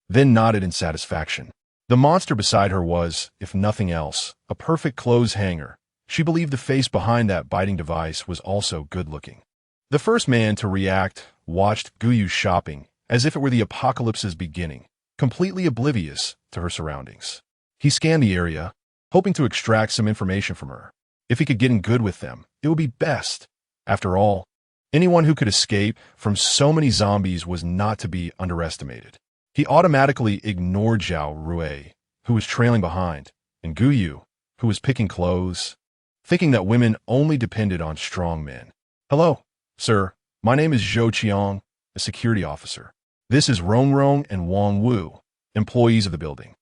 then nodded in satisfaction. The monster beside her was, if nothing else, a perfect clothes hanger. She believed the face behind that biting device was also good-looking. The first man to react watched Guyu shopping as if it were the apocalypse's beginning, completely oblivious to her surroundings. He scanned the area, hoping to extract some information from her. If he could get in good with them, it would be best. After all, anyone who could escape from so many zombies was not to be underestimated. He automatically ignored Zhao Rui, who was trailing behind, and Guyu, who was picking clothes, thinking that women only depended on strong men. Hello, sir. My name is Zhou Qiang, a security officer. This is Rong Rong and Wang Wu, employees of the building.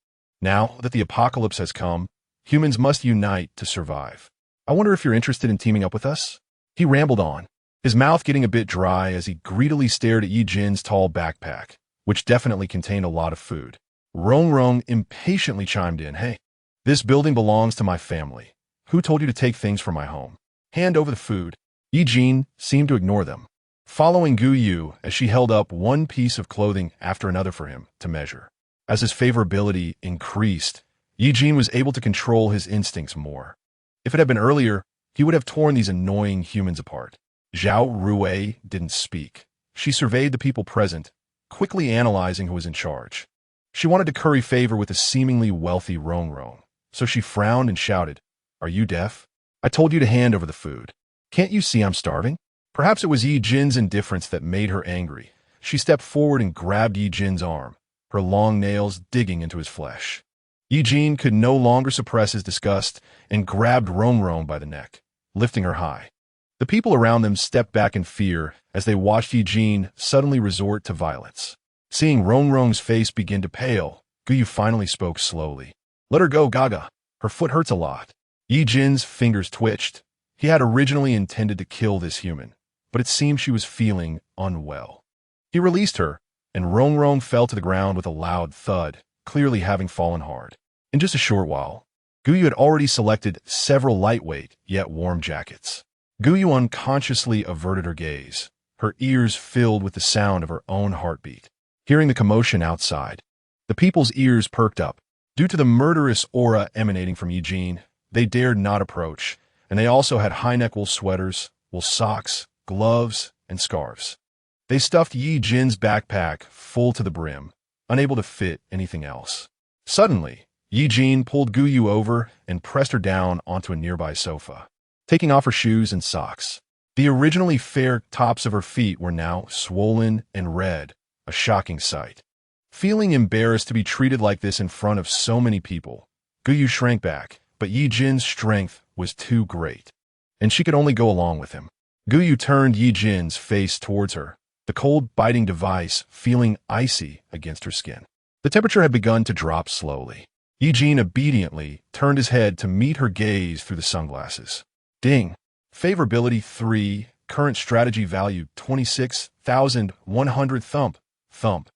Now that the apocalypse has come, humans must unite to survive. I wonder if you're interested in teaming up with us? He rambled on, his mouth getting a bit dry as he greedily stared at Ye Jin's tall backpack, which definitely contained a lot of food. Rong Rong impatiently chimed in, Hey, this building belongs to my family. Who told you to take things from my home? Hand over the food. Ye Jin seemed to ignore them, following Guyu as she held up one piece of clothing after another for him to measure. As his favorability increased, Ye Jin was able to control his instincts more. If it had been earlier, he would have torn these annoying humans apart. Zhao Rui didn't speak. She surveyed the people present, quickly analyzing who was in charge. She wanted to curry favor with the seemingly wealthy Rong Rong, so she frowned and shouted, Are you deaf? I told you to hand over the food. Can't you see I'm starving? Perhaps it was Ye Jin's indifference that made her angry. She stepped forward and grabbed Ye Jin's arm, her long nails digging into his flesh. Ye Jin could no longer suppress his disgust and grabbed Rong Rong by the neck, lifting her high. The people around them stepped back in fear as they watched Ye Jin suddenly resort to violence. Seeing Rong Rong's face begin to pale, Guyu finally spoke slowly. Let her go, Gaga. Her foot hurts a lot. Ye Jin's fingers twitched. He had originally intended to kill this human, but it seemed she was feeling unwell. He released her, and Rong Rong fell to the ground with a loud thud, clearly having fallen hard. In just a short while, Guyu had already selected several lightweight yet warm jackets. Guyu unconsciously averted her gaze, her ears filled with the sound of her own heartbeat. Hearing the commotion outside, the people's ears perked up. Due to the murderous aura emanating from Ye Jin, they dared not approach, and they also had high-neck wool sweaters, wool socks, gloves, and scarves. They stuffed Ye Jin's backpack full to the brim, unable to fit anything else. Suddenly, Ye Jin pulled Guyu over and pressed her down onto a nearby sofa, taking off her shoes and socks. The originally fair tops of her feet were now swollen and red, a shocking sight. Feeling embarrassed to be treated like this in front of so many people, Guyu shrank back, but Ye Jin's strength was too great, and she could only go along with him. Guyu turned Ye Jin's face towards her, the cold biting device feeling icy against her skin. The temperature had begun to drop slowly. Ye Jin obediently turned his head to meet her gaze through the sunglasses. Ding. Favorability 3, current strategy value 26,100 thump. Thump.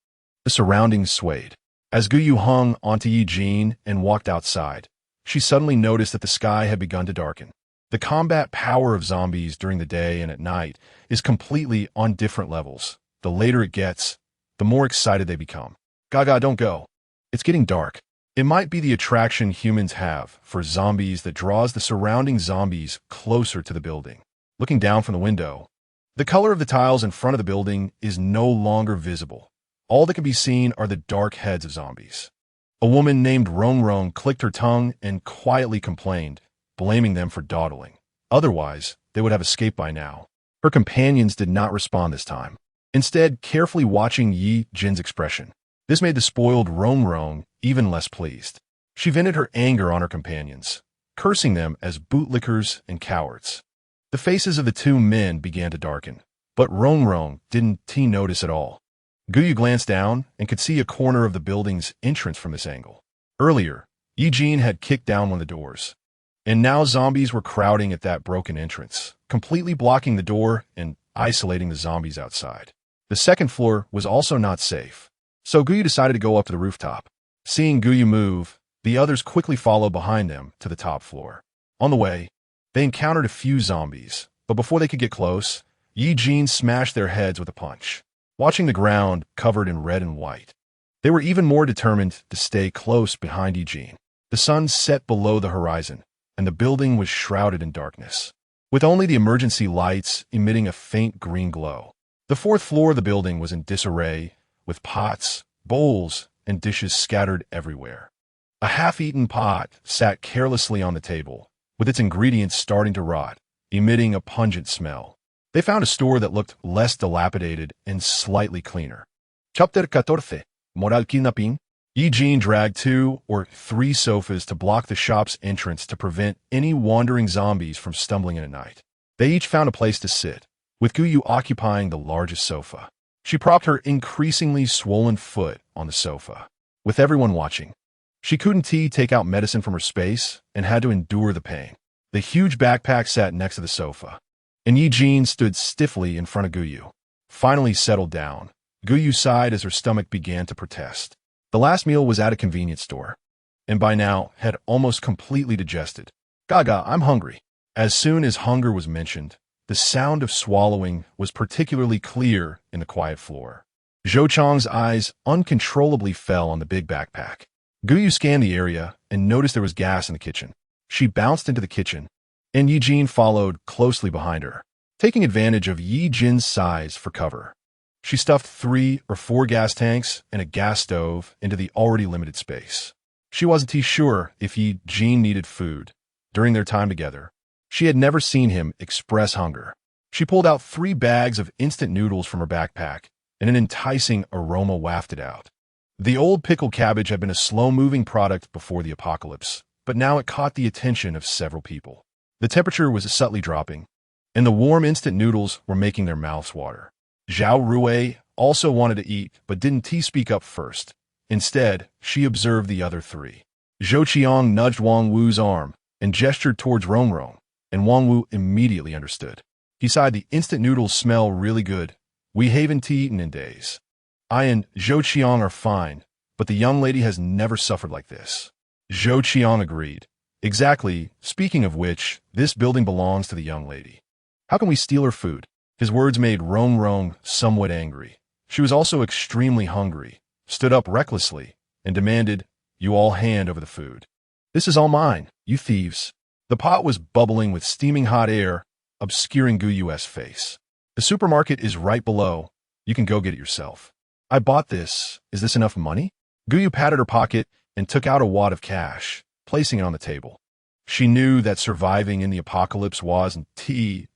The surroundings swayed. As Guyu hung onto Ye Jin and walked outside, she suddenly noticed that the sky had begun to darken. The combat power of zombies during the day and at night is completely on different levels. The later it gets, the more excited they become. Gaga, don't go. It's getting dark. It might be the attraction humans have for zombies that draws the surrounding zombies closer to the building. Looking down from the window, the color of the tiles in front of the building is no longer visible. All that can be seen are the dark heads of zombies. A woman named Rong Rong clicked her tongue and quietly complained, blaming them for dawdling. Otherwise, they would have escaped by now. Her companions did not respond this time, instead carefully watching Ye Jin's expression. This made the spoiled Rong Rong even less pleased. She vented her anger on her companions, cursing them as bootlickers and cowards. The faces of the two men began to darken, but Rong Rong didn't notice at all. Guyu glanced down and could see a corner of the building's entrance from this angle. Earlier, Ye Jin had kicked down one of the doors, and now zombies were crowding at that broken entrance, completely blocking the door and isolating the zombies outside. The second floor was also not safe, so Guyu decided to go up to the rooftop. Seeing Guyu move, the others quickly followed behind them to the top floor. On the way, they encountered a few zombies, but before they could get close, Ye Jin smashed their heads with a punch, watching the ground covered in red and white. They were even more determined to stay close behind Ye Jin. The sun set below the horizon, and the building was shrouded in darkness, with only the emergency lights emitting a faint green glow. The fourth floor of the building was in disarray, with pots, bowls, and dishes scattered everywhere. A half-eaten pot sat carelessly on the table, with its ingredients starting to rot, emitting a pungent smell. They found a store that looked less dilapidated and slightly cleaner. Chapter 14. moral kidnapping. Ye Jin dragged 2 or 3 sofas to block the shop's entrance to prevent any wandering zombies from stumbling in at night. They each found a place to sit, with Guyu occupying the largest sofa. She propped her increasingly swollen foot on the sofa. With everyone watching, she couldn't take out medicine from her space and had to endure the pain. The huge backpack sat next to the sofa, and Ye Jin stood stiffly in front of Guyu. Finally settled down, Guyu sighed as her stomach began to protest. The last meal was at a convenience store, and by now had almost completely digested. Gaga, I'm hungry. As soon as hunger was mentioned, the sound of swallowing was particularly clear in the quiet floor. Zhou Chang's eyes uncontrollably fell on the big backpack. Guyu scanned the area and noticed there was gas in the kitchen. She bounced into the kitchen, and Ye Jin followed closely behind her, taking advantage of Ye Jin's size for cover. She stuffed 3 or 4 gas tanks and a gas stove into the already limited space. She wasn't too sure if Ye Jin needed food. During their time together, she had never seen him express hunger. She pulled out 3 bags of instant noodles from her backpack, and an enticing aroma wafted out. The old pickled cabbage had been a slow-moving product before the apocalypse, but now it caught the attention of several people. The temperature was subtly dropping, and the warm instant noodles were making their mouths water. Zhao Rui also wanted to eat, but didn't speak up first. Instead, she observed the other 3. Zhou Qiang nudged Wang Wu's arm and gestured towards Rongrong, and Wang Wu immediately understood. He sighed, the instant noodles smell really good. We haven't eaten in days. I and Zhou Qiang are fine, but the young lady has never suffered like this. Zhou Qiang agreed. Exactly, speaking of which, this building belongs to the young lady. How can we steal her food? His words made Rongrong somewhat angry. She was also extremely hungry, stood up recklessly, and demanded, you all hand over the food. This is all mine, you thieves. The pot was bubbling with steaming hot air, obscuring Guyu's face. The supermarket is right below. You can go get it yourself. I bought this. Is this enough money? Guyu patted her pocket and took out a wad of cash, placing it on the table. She knew that surviving in the apocalypse wasn't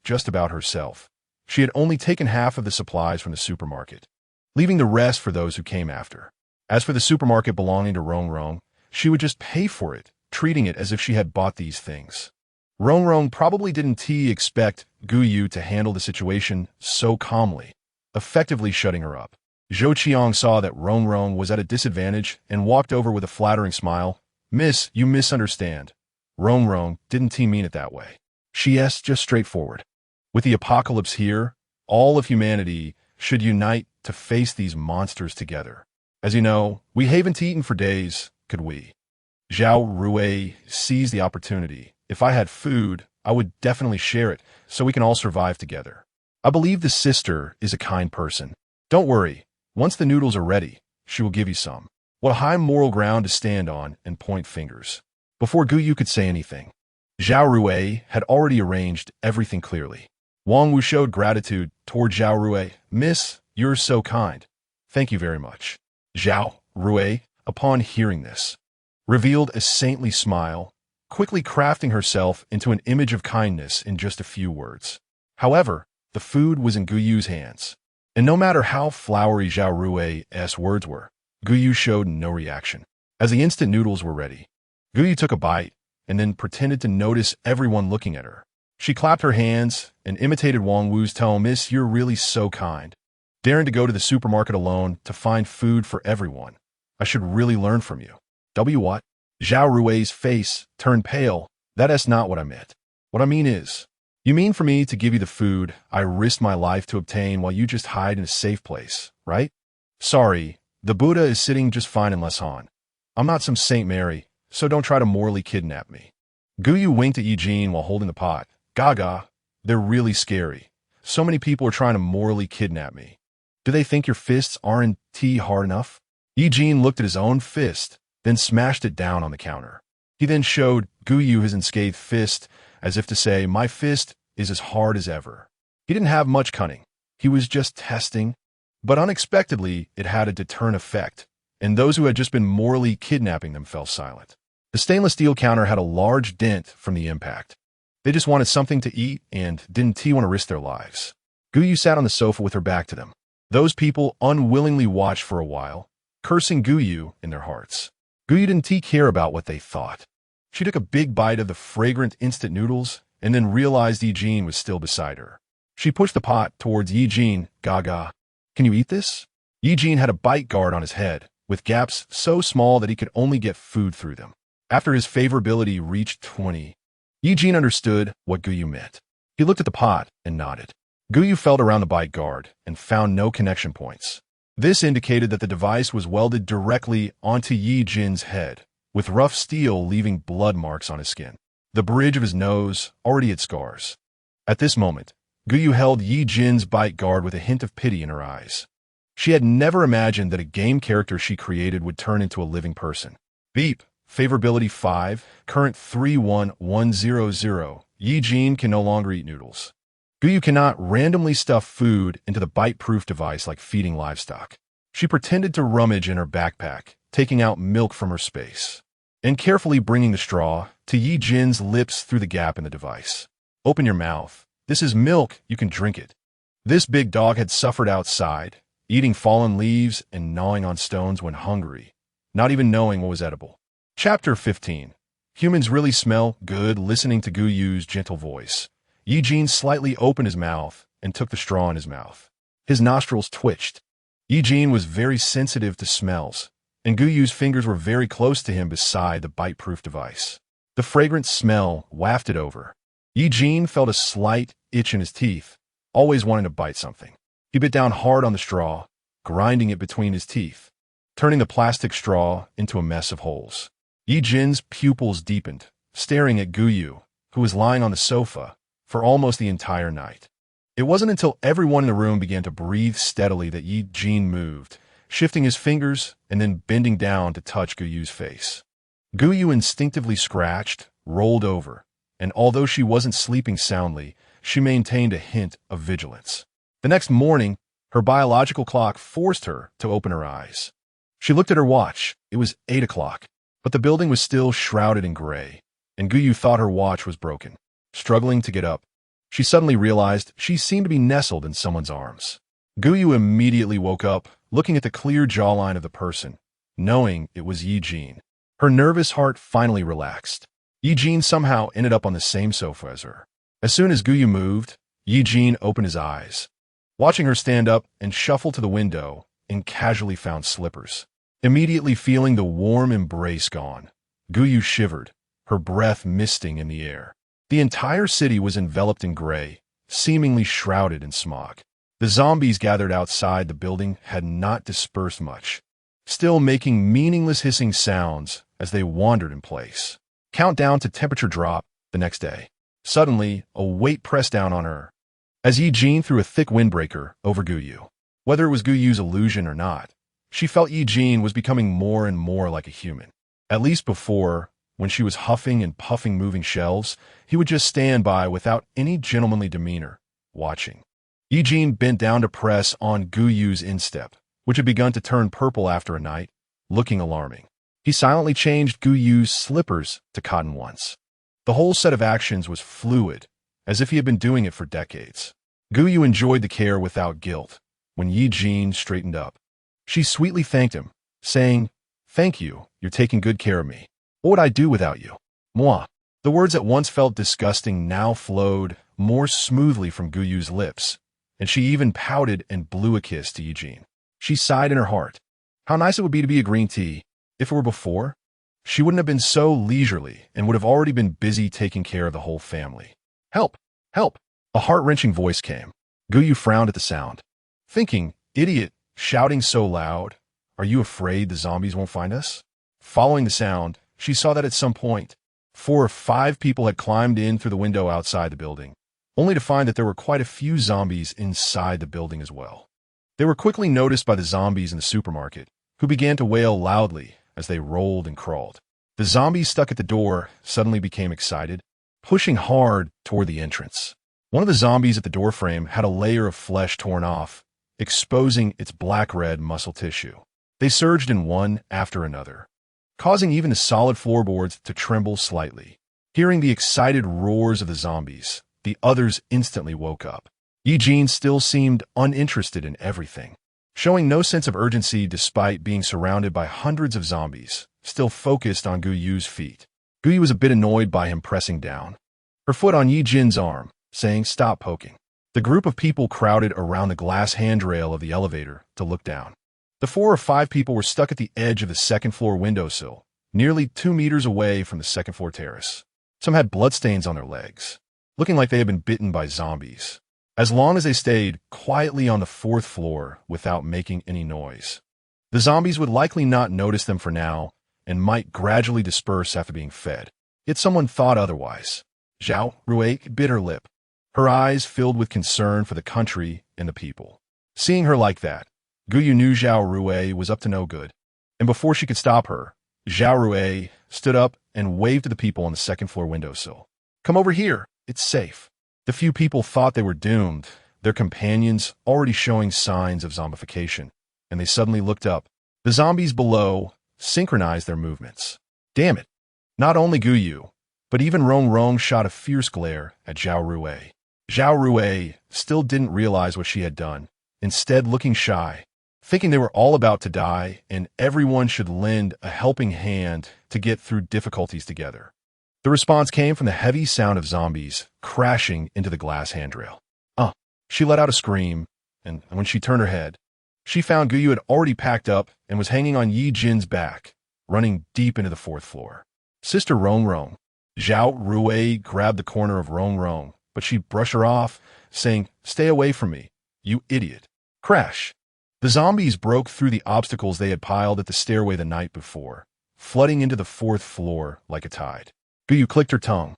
just about herself. She had only taken half of the supplies from the supermarket, leaving the rest for those who came after. As for the supermarket belonging to Rongrong, she would just pay for it, treating it as if she had bought these things. Rongrong probably didn't expect Guyu to handle the situation so calmly, effectively shutting her up. Zhou Qiang saw that Rongrong was at a disadvantage and walked over with a flattering smile. Miss, you misunderstand. Rongrong didn't mean it that way. She asked just straightforward. With the apocalypse here, all of humanity should unite to face these monsters together. As you know, we haven't eaten for days, could we? Zhao Rui seized the opportunity. If I had food, I would definitely share it, so we can all survive together. I believe the sister is a kind person. Don't worry, once the noodles are ready, she will give you some. What a high moral ground to stand on and point fingers. Before Guyu could say anything, Zhao Rui had already arranged everything clearly. Wang Wu showed gratitude toward Zhao Rui. Miss, you're so kind. Thank you very much. Zhao Rui, upon hearing this, revealed a saintly smile, quickly crafting herself into an image of kindness in just a few words. However, the food was in Guyu's hands, and no matter how flowery Zhao Rui's words were, Guyu showed no reaction. As the instant noodles were ready, Guyu took a bite and then pretended to notice everyone looking at her. She clapped her hands and imitated Wang Wu's tone. Miss, you're really so kind. Daring to go to the supermarket alone to find food for everyone. I should really learn from you. What? Zhao Rui's face turned pale. That's not what I meant. What I mean is, you mean for me to give you the food I risked my life to obtain while you just hide in a safe place, right? Sorry, the Buddha is sitting just fine in Lesan. I'm not some Saint Mary, so don't try to morally kidnap me. Guyu winked at Ye Jin while holding the pot. Gaga, they're really scary. So many people are trying to morally kidnap me. Do they think your fists aren't hard enough? Ye Jin looked at his own fist, then smashed it down on the counter. He then showed Guyu his unscathed fist, as if to say, my fist is as hard as ever. He didn't have much cunning. He was just testing. But unexpectedly, it had a deterrent effect, and those who had just been morally kidnapping them fell silent. The stainless steel counter had a large dent from the impact. They just wanted something to eat and didn't want to risk their lives. Guyu sat on the sofa with her back to them. Those people unwillingly watched for a while, cursing Guyu in their hearts. Guyu didn't care about what they thought. She took a big bite of the fragrant instant noodles and then realized Ye Jin was still beside her. She pushed the pot towards Ye Jin. Gaga. Can you eat this? Ye Jin had a bite guard on his head, with gaps so small that he could only get food through them. After his favorability reached 20, Ye Jin understood what Guyu meant. He looked at the pot and nodded. Guyu felt around the bite guard and found no connection points. This indicated that the device was welded directly onto Ye Jin's head, with rough steel leaving blood marks on his skin. The bridge of his nose already had scars. At this moment, Guyu held Ye Jin's bite guard with a hint of pity in her eyes. She had never imagined that a game character she created would turn into a living person. Beep. Favorability 5, current 31100. Ye Jin can no longer eat noodles. Guyu cannot randomly stuff food into the bite-proof device like feeding livestock. She pretended to rummage in her backpack, taking out milk from her space, and carefully bringing the straw to Ye Jin's lips through the gap in the device. Open your mouth. This is milk, you can drink it. This big dog had suffered outside, eating fallen leaves and gnawing on stones when hungry, not even knowing what was edible. Chapter 15. Humans really smell good listening to Guyu's gentle voice. Ye Jin slightly opened his mouth and took the straw in his mouth. His nostrils twitched. Ye Jin was very sensitive to smells, and Guyu's fingers were very close to him beside the bite-proof device. The fragrant smell wafted over. Ye Jin felt a slight itch in his teeth, always wanting to bite something. He bit down hard on the straw, grinding it between his teeth, turning the plastic straw into a mess of holes. Ye Jin's pupils deepened, staring at Guyu, who was lying on the sofa, for almost the entire night. It wasn't until everyone in the room began to breathe steadily that Ye Jin moved, shifting his fingers and then bending down to touch Guyu's face. Guyu instinctively scratched, rolled over, and although she wasn't sleeping soundly, she maintained a hint of vigilance. The next morning, her biological clock forced her to open her eyes. She looked at her watch. It was 8 o'clock, but the building was still shrouded in gray, and Guyu thought her watch was broken. Struggling to get up, she suddenly realized she seemed to be nestled in someone's arms. Guyu immediately woke up, looking at the clear jawline of the person, knowing it was Ye Jin. Her nervous heart finally relaxed. Ye Jin somehow ended up on the same sofa as her. As soon as Guyu moved, Ye Jin opened his eyes, watching her stand up and shuffle to the window and casually found slippers. Immediately feeling the warm embrace gone, Guyu shivered, her breath misting in the air. The entire city was enveloped in gray, seemingly shrouded in smog. The zombies gathered outside the building had not dispersed much, still making meaningless hissing sounds as they wandered in place. Countdown to temperature drop the next day. Suddenly, a weight pressed down on her, as Ye Jin threw a thick windbreaker over Guyu. Whether it was Guyu's illusion or not, she felt Ye Jin was becoming more and more like a human. At least before, when she was huffing and puffing moving shelves, he would just stand by without any gentlemanly demeanor, watching. Ye Jin bent down to press on Guyu's instep, which had begun to turn purple after a night, looking alarming. He silently changed Guyu's slippers to cotton ones. The whole set of actions was fluid, as if he had been doing it for decades. Guyu enjoyed the care without guilt. When Ye Jin straightened up, she sweetly thanked him, saying, "Thank you, you're taking good care of me. What would I do without you?" Moi. The words that once felt disgusting now flowed more smoothly from Guyu's lips, and she even pouted and blew a kiss to Ye Jin. She sighed in her heart. How nice it would be to be a green tea. If it were before, she wouldn't have been so leisurely and would have already been busy taking care of the whole family. Help! Help! A heart-wrenching voice came. Guyu frowned at the sound, thinking, idiot, shouting so loud. Are you afraid the zombies won't find us? Following the sound, she saw that at some point, 4 or 5 people had climbed in through the window outside the building, only to find that there were quite a few zombies inside the building as well. They were quickly noticed by the zombies in the supermarket, who began to wail loudly as they rolled and crawled. The zombies stuck at the door suddenly became excited, pushing hard toward the entrance. One of the zombies at the doorframe had a layer of flesh torn off, exposing its black-red muscle tissue. They surged in one after another, causing even the solid floorboards to tremble slightly. Hearing the excited roars of the zombies, the others instantly woke up. Ye Jin still seemed uninterested in everything. showing no sense of urgency despite being surrounded by hundreds of zombies, still focused on Guyu's feet. Guyu was a bit annoyed by him pressing down, her foot on Ye Jin's arm, saying, "Stop poking." The group of people crowded around the glass handrail of the elevator to look down. The 4 or 5 people were stuck at the edge of the second-floor windowsill, nearly 2 meters away from the second-floor terrace. Some had bloodstains on their legs, looking like they had been bitten by zombies. As long as they stayed quietly on the 4th floor without making any noise, the zombies would likely not notice them for now and might gradually disperse after being fed. Yet someone thought otherwise. Zhao Rui bit her lip, her eyes filled with concern for the country and the people. Seeing her like that, Guyu knew Zhao Rui was up to no good, and before she could stop her, Zhao Rui stood up and waved to the people on the second-floor windowsill. "Come over here, it's safe." The few people thought they were doomed, their companions already showing signs of zombification, and they suddenly looked up. The zombies below synchronized their movements. Damn it! Not only Guyu, but even Rong Rong shot a fierce glare at Zhao Rui. Zhao Rui still didn't realize what she had done, instead looking shy, thinking they were all about to die and everyone should lend a helping hand to get through difficulties together. The response came from the heavy sound of zombies crashing into the glass handrail. She let out a scream, and when she turned her head, she found Guyu had already packed up and was hanging on Ye Jin's back, running deep into the 4th floor. "Sister Rong Rong." Zhao Rui grabbed the corner of Rong Rong, but she brushed her off, saying, "Stay away from me, you idiot." Crash! The zombies broke through the obstacles they had piled at the stairway the night before, flooding into the 4th floor like a tide. Guyu clicked her tongue,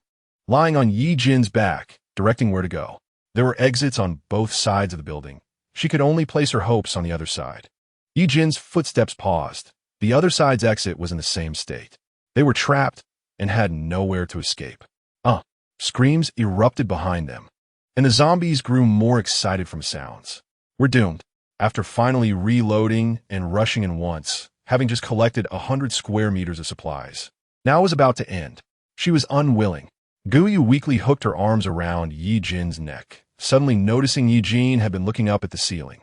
lying on Ye Jin's back, directing where to go. There were exits on both sides of the building. She could only place her hopes on the other side. Ye Jin's footsteps paused. The other side's exit was in the same state. They were trapped and had nowhere to escape. Screams erupted behind them, and the zombies grew more excited from sounds. "We're doomed." After finally reloading and rushing in once, having just collected 100 square meters of supplies, now it was about to end. She was unwilling. Guyu weakly hooked her arms around Ye Jin's neck, suddenly noticing Ye Jin had been looking up at the ceiling.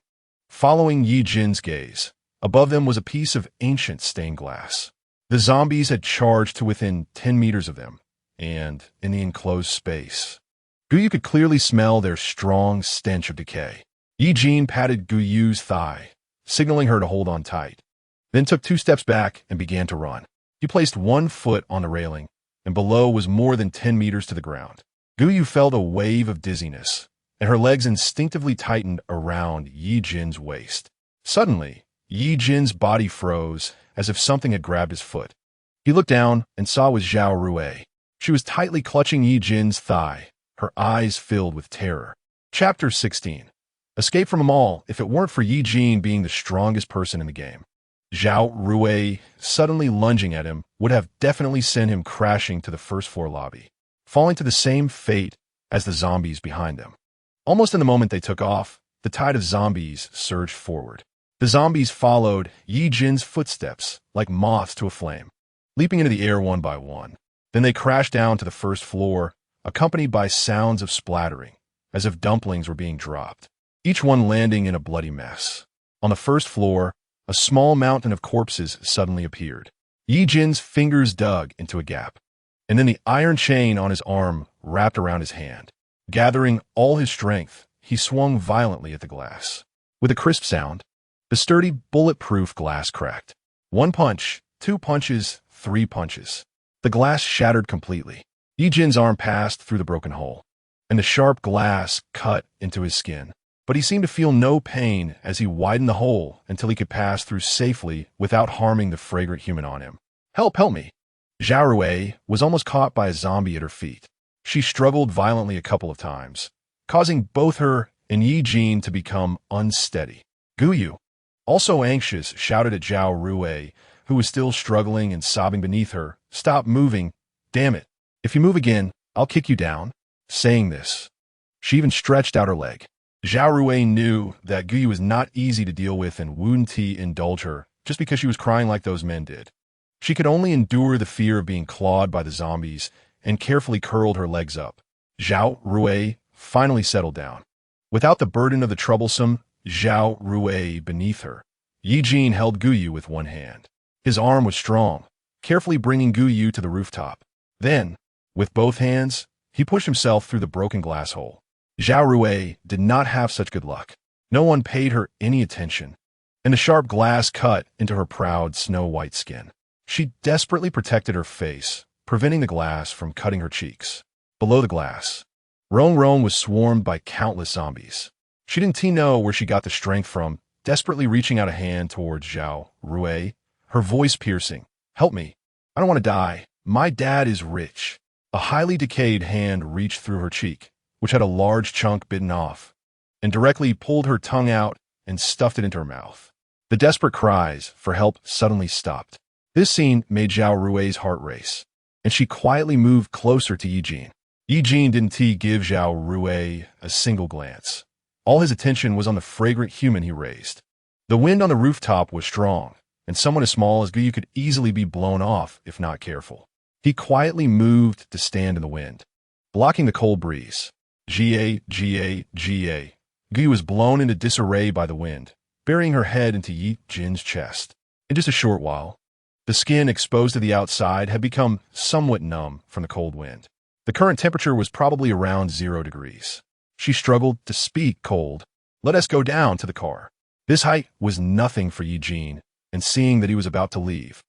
Following Ye Jin's gaze, above them was a piece of ancient stained glass. The zombies had charged to within 10 meters of them, and in the enclosed space, Guyu could clearly smell their strong stench of decay. Ye Jin patted Guyu's thigh, signaling her to hold on tight, then took 2 steps back and began to run. He placed 1 foot on the railing, and below was more than 10 meters to the ground. Guyu felt a wave of dizziness, and her legs instinctively tightened around Ye Jin's waist. Suddenly, Ye Jin's body froze as if something had grabbed his foot. He looked down and saw it was Zhao Rui. She was tightly clutching Ye Jin's thigh, her eyes filled with terror. Chapter 16. Escape from them all if it weren't for Ye Jin being the strongest person in the game. Zhao Rui suddenly lunging at him would have definitely sent him crashing to the 1st floor lobby, falling to the same fate as the zombies behind them. Almost in the moment they took off, the tide of zombies surged forward. The zombies followed Ye Jin's footsteps like moths to a flame, leaping into the air one by one. Then they crashed down to the 1st floor, accompanied by sounds of splattering, as if dumplings were being dropped, each one landing in a bloody mess. On the 1st floor, a small mountain of corpses suddenly appeared. Ye Jin's fingers dug into a gap, and then the iron chain on his arm wrapped around his hand. Gathering all his strength, he swung violently at the glass. With a crisp sound, the sturdy, bulletproof glass cracked. 1 punch, 2 punches, 3 punches. The glass shattered completely. Ye Jin's arm passed through the broken hole, and the sharp glass cut into his skin. But he seemed to feel no pain as he widened the hole until he could pass through safely without harming the fragrant human on him. Help me! Zhao Rui was almost caught by a zombie at her feet. She struggled violently a couple of times, causing both her and Ye Jin to become unsteady. Guyu, also anxious, shouted at Zhao Rui, who was still struggling and sobbing beneath her, "Stop moving! Damn it! If you move again, I'll kick you down." Saying this, she even stretched out her leg. Zhao Rui knew that Guyu was not easy to deal with and wouldn't indulge her just because she was crying like those men did. She could only endure the fear of being clawed by the zombies and carefully curled her legs up. Zhao Rui finally settled down. Without the burden of the troublesome, Zhao Rui beneath her. Ye Jin held Guyu with one hand. His arm was strong, carefully bringing Guyu to the rooftop. Then, with both hands, he pushed himself through the broken glass hole. Zhao Rui did not have such good luck. No one paid her any attention, and the sharp glass cut into her proud snow-white skin. She desperately protected her face, preventing the glass from cutting her cheeks. Below the glass, Rong Rong was swarmed by countless zombies. She didn't know where she got the strength from, desperately reaching out a hand towards Zhao Rui, her voice piercing. "Help me. I don't want to die. My dad is rich." A highly decayed hand reached through her cheek, which had a large chunk bitten off, and directly pulled her tongue out and stuffed it into her mouth. The desperate cries for help suddenly stopped. This scene made Zhao Rui's heart race, and she quietly moved closer to Ye Jin. Ye Jin didn't give Zhao Rui a single glance. All his attention was on the fragrant human he raised. The wind on the rooftop was strong, and someone as small as Guyu could easily be blown off if not careful. He quietly moved to stand in the wind, blocking the cold breeze. Ga. Guyu was blown into disarray by the wind, burying her head into Ye Jin's chest. In just a short while, the skin exposed to the outside had become somewhat numb from the cold wind. The current temperature was probably around 0 degrees. She struggled to speak cold. "Let us go down to the car." This height was nothing for Ye Jin, and seeing that he was about to leave,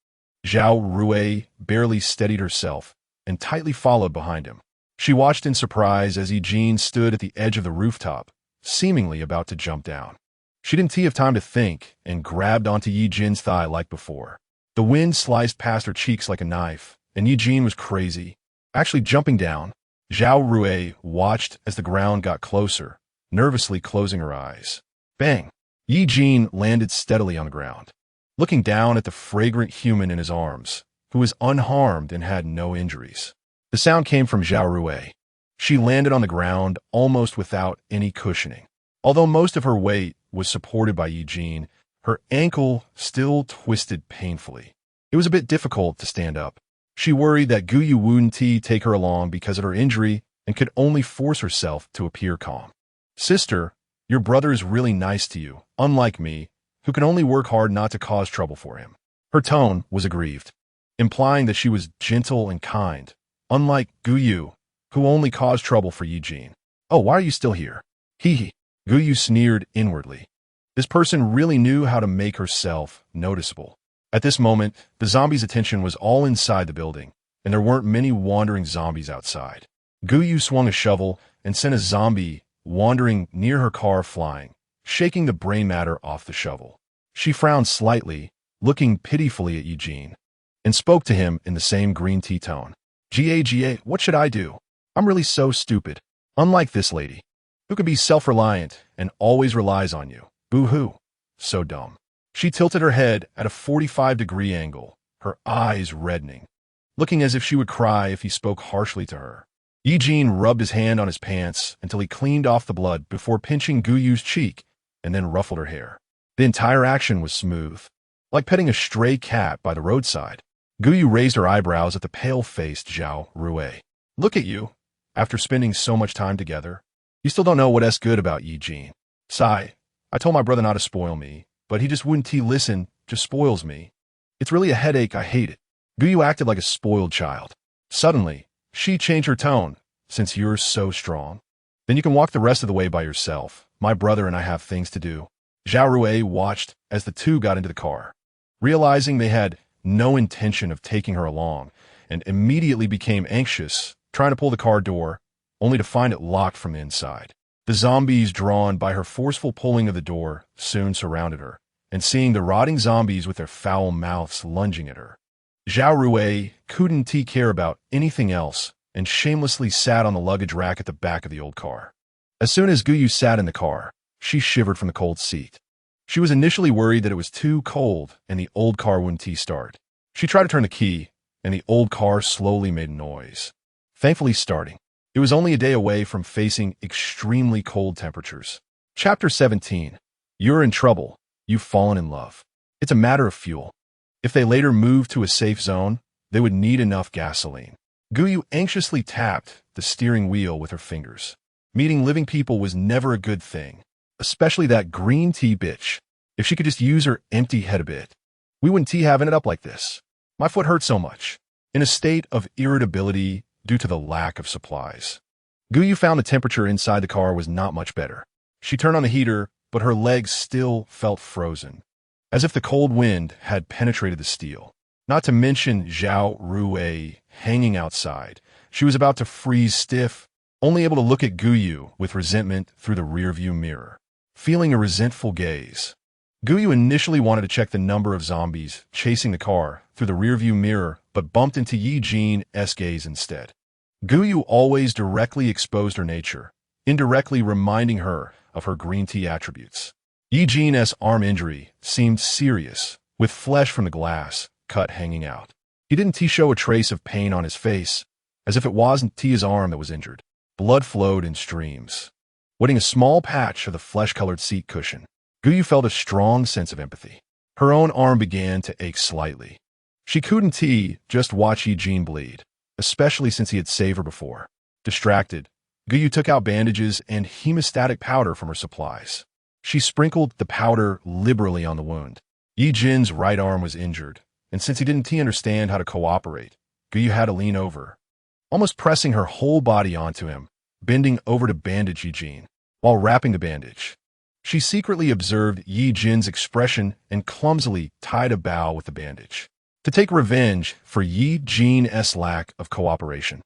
Zhao Rui barely steadied herself and tightly followed behind him. She watched in surprise as Ye Jin stood at the edge of the rooftop, seemingly about to jump down. She didn't have time to think and grabbed onto Ye Jin's thigh like before. The wind sliced past her cheeks like a knife, and Ye Jin was crazy, actually jumping down. Zhao Rui watched as the ground got closer, nervously closing her eyes. Bang! Ye Jin landed steadily on the ground, looking down at the fragrant human in his arms, who was unharmed and had no injuries. The sound came from Zhao Rui. She landed on the ground almost without any cushioning. Although most of her weight was supported by Ye Jin, her ankle still twisted painfully. It was a bit difficult to stand up. She worried that Guyu wouldn't take her along because of her injury and could only force herself to appear calm. "Sister, your brother is really nice to you, unlike me, who can only work hard not to cause trouble for him." Her tone was aggrieved, implying that she was gentle and kind, unlike Guyu, who only caused trouble for Ye Jin. "Oh, why are you still here?" Hee. Guyu sneered inwardly. This person really knew how to make herself noticeable. At this moment, the zombies' attention was all inside the building, and there weren't many wandering zombies outside. Guyu swung a shovel and sent a zombie wandering near her car flying, shaking the brain matter off the shovel. She frowned slightly, looking pitifully at Ye Jin, and spoke to him in the same green tea tone. "Ga, what should I do? I'm really so stupid. Unlike this lady, who can be self-reliant and always relies on you. Boo-hoo. So dumb." She tilted her head at a 45-degree angle, her eyes reddening, looking as if she would cry if he spoke harshly to her. Ye Jin rubbed his hand on his pants until he cleaned off the blood before pinching Guyu's cheek and then ruffled her hair. The entire action was smooth, like petting a stray cat by the roadside. Guyu raised her eyebrows at the pale-faced Zhao Rui. "Look at you. After spending so much time together, you still don't know what's good about Ye Jin." "Sigh. I told my brother not to spoil me, but he just wouldn't listen, just spoils me. It's really a headache, I hate it." Guyu acted like a spoiled child. Suddenly, she changed her tone. "Since you're so strong, then you can walk the rest of the way by yourself. My brother and I have things to do." Zhao Rui watched as the two got into the car, realizing they had no intention of taking her along, and immediately became anxious, trying to pull the car door, only to find it locked from the inside. The zombies, drawn by her forceful pulling of the door, soon surrounded her, and seeing the rotting zombies with their foul mouths lunging at her, Zhao Rui couldn't care about anything else and shamelessly sat on the luggage rack at the back of the old car. As soon as Guyu sat in the car, she shivered from the cold seat. She was initially worried that it was too cold and the old car wouldn't start. She tried to turn the key, and the old car slowly made a noise, thankfully starting. It was only a day away from facing extremely cold temperatures. Chapter 17. You're in trouble. You've fallen in love. It's a matter of fuel. If they later moved to a safe zone, they would need enough gasoline. Guyu anxiously tapped the steering wheel with her fingers. Meeting living people was never a good thing, especially that green tea bitch. If she could just use her empty head a bit, we wouldn't have ended up like this. My foot hurt so much. In a state of irritability due to the lack of supplies, Guyu found the temperature inside the car was not much better. She turned on the heater, but her legs still felt frozen, as if the cold wind had penetrated the steel. Not to mention Zhao Rui hanging outside. She was about to freeze stiff, only able to look at Guyu with resentment through the rearview mirror. Feeling a resentful gaze, Guyu initially wanted to check the number of zombies chasing the car through the rearview mirror, but bumped into Ye Jin's gaze instead. Guyu always directly exposed her nature, indirectly reminding her of her green tea attributes. Ye Jin's arm injury seemed serious, with flesh from the glass cut hanging out. He didn't show a trace of pain on his face, as if it wasn't his arm that was injured. Blood flowed in streams, wetting a small patch of the flesh-colored seat cushion. Guyu felt a strong sense of empathy. Her own arm began to ache slightly. She couldn't just watch Ye Jin bleed, especially since he had saved her before. Distracted, Guyu took out bandages and hemostatic powder from her supplies. She sprinkled the powder liberally on the wound. Ye Jin's right arm was injured, and since he didn't understand how to cooperate, Guyu had to lean over, almost pressing her whole body onto him, bending over to bandage Ye Jin. While wrapping the bandage, she secretly observed Ye Jin's expression and clumsily tied a bow with the bandage. To take revenge for Ye Jin's lack of cooperation,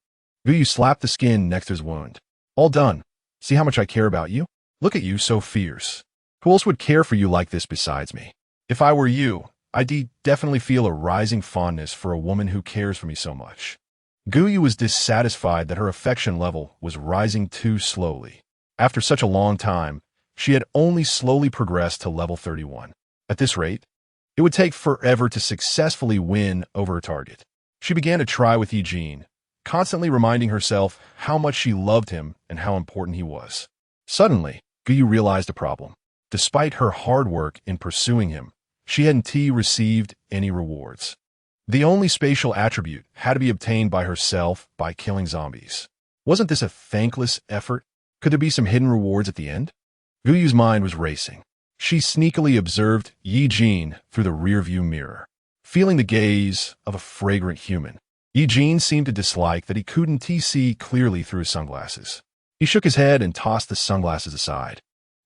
Guyu slapped the skin next to his wound. All done. See how much I care about you? Look at you, so fierce. Who else would care for you like this besides me? If I were you, I'd definitely feel a rising fondness for a woman who cares for me so much. Guyu was dissatisfied that her affection level was rising too slowly. After such a long time, she had only slowly progressed to level 31. At this rate, it would take forever to successfully win over her target. She began to try with Ye Jin, constantly reminding herself how much she loved him and how important he was. Suddenly, Guyu realized a problem. Despite her hard work in pursuing him, she hadn't received any rewards. The only spatial attribute had to be obtained by herself by killing zombies. Wasn't this a thankless effort? Could there be some hidden rewards at the end? Guyu's mind was racing. She sneakily observed Ye Jin through the rearview mirror, feeling the gaze of a fragrant human. Ye Jin seemed to dislike that he couldn't see clearly through his sunglasses. He shook his head and tossed the sunglasses aside,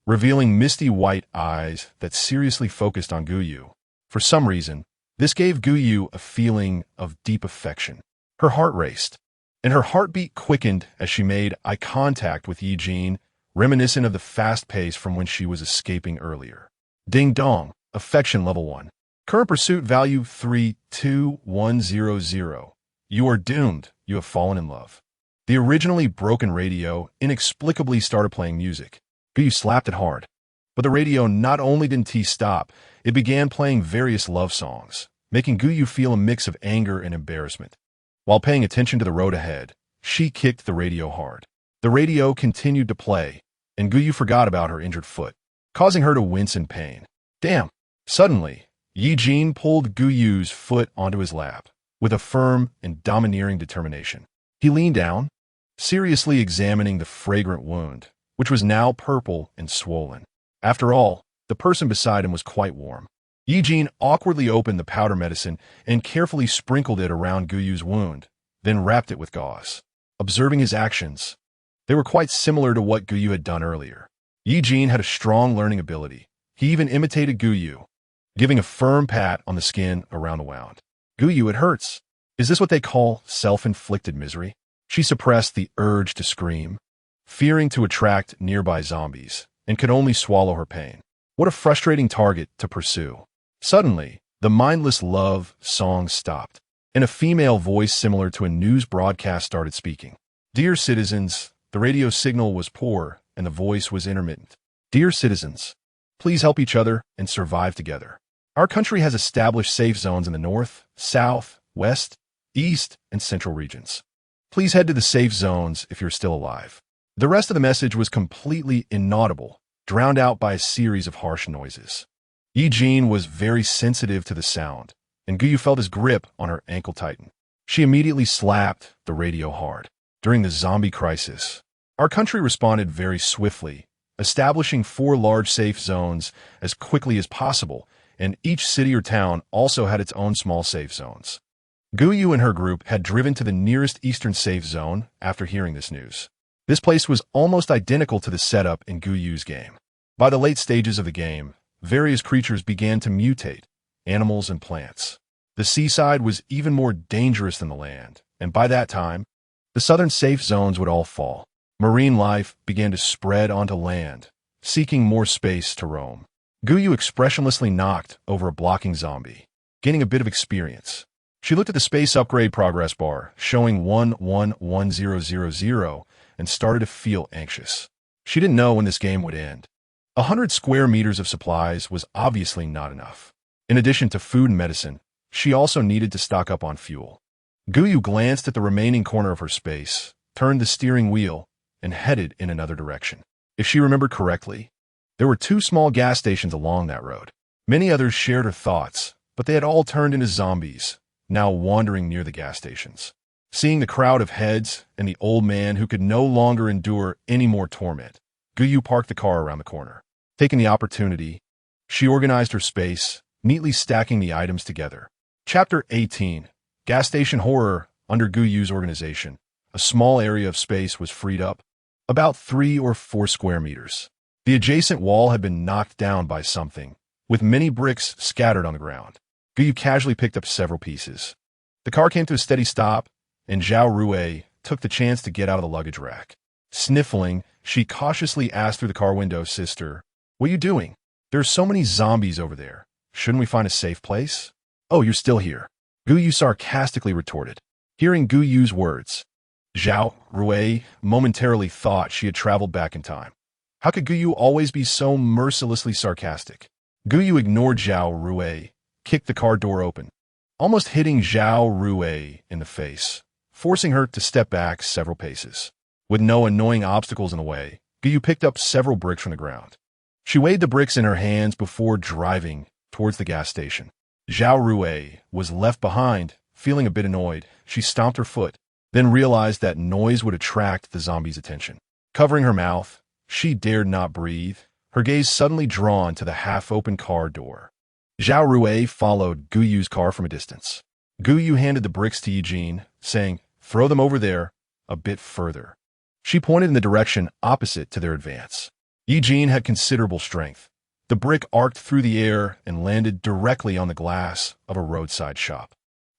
revealing misty white eyes that seriously focused on Guyu. For some reason, this gave Guyu a feeling of deep affection. Her heart raced, and her heartbeat quickened as she made eye contact with Ye Jin, reminiscent of the fast pace from when she was escaping earlier. Ding dong, affection level 1. Current pursuit value 32100. You are doomed, you have fallen in love. The originally broken radio inexplicably started playing music. Guyu slapped it hard. But the radio not only didn't stop, it began playing various love songs, making Guyu feel a mix of anger and embarrassment. While paying attention to the road ahead, she kicked the radio hard. The radio continued to play, and Guyu forgot about her injured foot, causing her to wince in pain. Damn! Suddenly, Ye Jin pulled Guyu's foot onto his lap, with a firm and domineering determination. He leaned down, seriously examining the fragrant wound, which was now purple and swollen. After all, the person beside him was quite warm. Ye Jin awkwardly opened the powder medicine and carefully sprinkled it around Guyu's wound, then wrapped it with gauze. Observing his actions, they were quite similar to what Guyu had done earlier. Ye Jin had a strong learning ability. He even imitated Guyu, giving a firm pat on the skin around the wound. Guyu, it hurts. Is this what they call self-inflicted misery? She suppressed the urge to scream, fearing to attract nearby zombies, and could only swallow her pain. What a frustrating target to pursue. Suddenly, the mindless love song stopped, and a female voice similar to a news broadcast started speaking. Dear citizens, the radio signal was poor and the voice was intermittent. Dear citizens, please help each other and survive together. Our country has established safe zones in the north, south, west, east, and central regions. Please head to the safe zones if you're still alive. The rest of the message was completely inaudible, drowned out by a series of harsh noises. Ye Jin was very sensitive to the sound, and Guyu felt his grip on her ankle tighten. She immediately slapped the radio hard. During the zombie crisis, our country responded very swiftly, establishing 4 large safe zones as quickly as possible, and each city or town also had its own small safe zones. Guyu and her group had driven to the nearest eastern safe zone after hearing this news. This place was almost identical to the setup in Guyu's game. By the late stages of the game, various creatures began to mutate, animals and plants. The seaside was even more dangerous than the land, and by that time, the southern safe zones would all fall. Marine life began to spread onto land, seeking more space to roam. Guyu expressionlessly knocked over a blocking zombie, gaining a bit of experience. She looked at the space upgrade progress bar, showing 111000, and started to feel anxious. She didn't know when this game would end. 100 square meters of supplies was obviously not enough. In addition to food and medicine, she also needed to stock up on fuel. Guyu glanced at the remaining corner of her space, turned the steering wheel, and headed in another direction. If she remembered correctly, there were 2 small gas stations along that road. Many others shared her thoughts, but they had all turned into zombies, now wandering near the gas stations. Seeing the crowd of heads and the old man who could no longer endure any more torment, Guyu parked the car around the corner. Taking the opportunity, she organized her space, neatly stacking the items together. Chapter 18. Gas Station Horror. Under Guyu's organization, a small area of space was freed up, about 3 or 4 square meters. The adjacent wall had been knocked down by something, with many bricks scattered on the ground. Guyu casually picked up several pieces. The car came to a steady stop, and Zhao Rui took the chance to get out of the luggage rack. Sniffling, she cautiously asked through the car window, "Sister, what are you doing? There are so many zombies over there. Shouldn't we find a safe place?" "Oh, you're still here," Guyu sarcastically retorted. Hearing Guyu's words, Zhao Rui momentarily thought she had traveled back in time. How could Guyu always be so mercilessly sarcastic? Guyu ignored Zhao Rui, kicked the car door open, almost hitting Zhao Rui in the face, forcing her to step back several paces. With no annoying obstacles in the way, Guyu picked up several bricks from the ground. She weighed the bricks in her hands before driving towards the gas station. Zhao Rui was left behind, feeling a bit annoyed. She stomped her foot, then realized that noise would attract the zombie's attention. Covering her mouth, she dared not breathe, her gaze suddenly drawn to the half-open car door. Zhao Rui followed Guyu's car from a distance. Guyu handed the bricks to Ye Jin, saying, "Throw them over there, a bit further." She pointed in the direction opposite to their advance. Ye Jin had considerable strength. The brick arced through the air and landed directly on the glass of a roadside shop.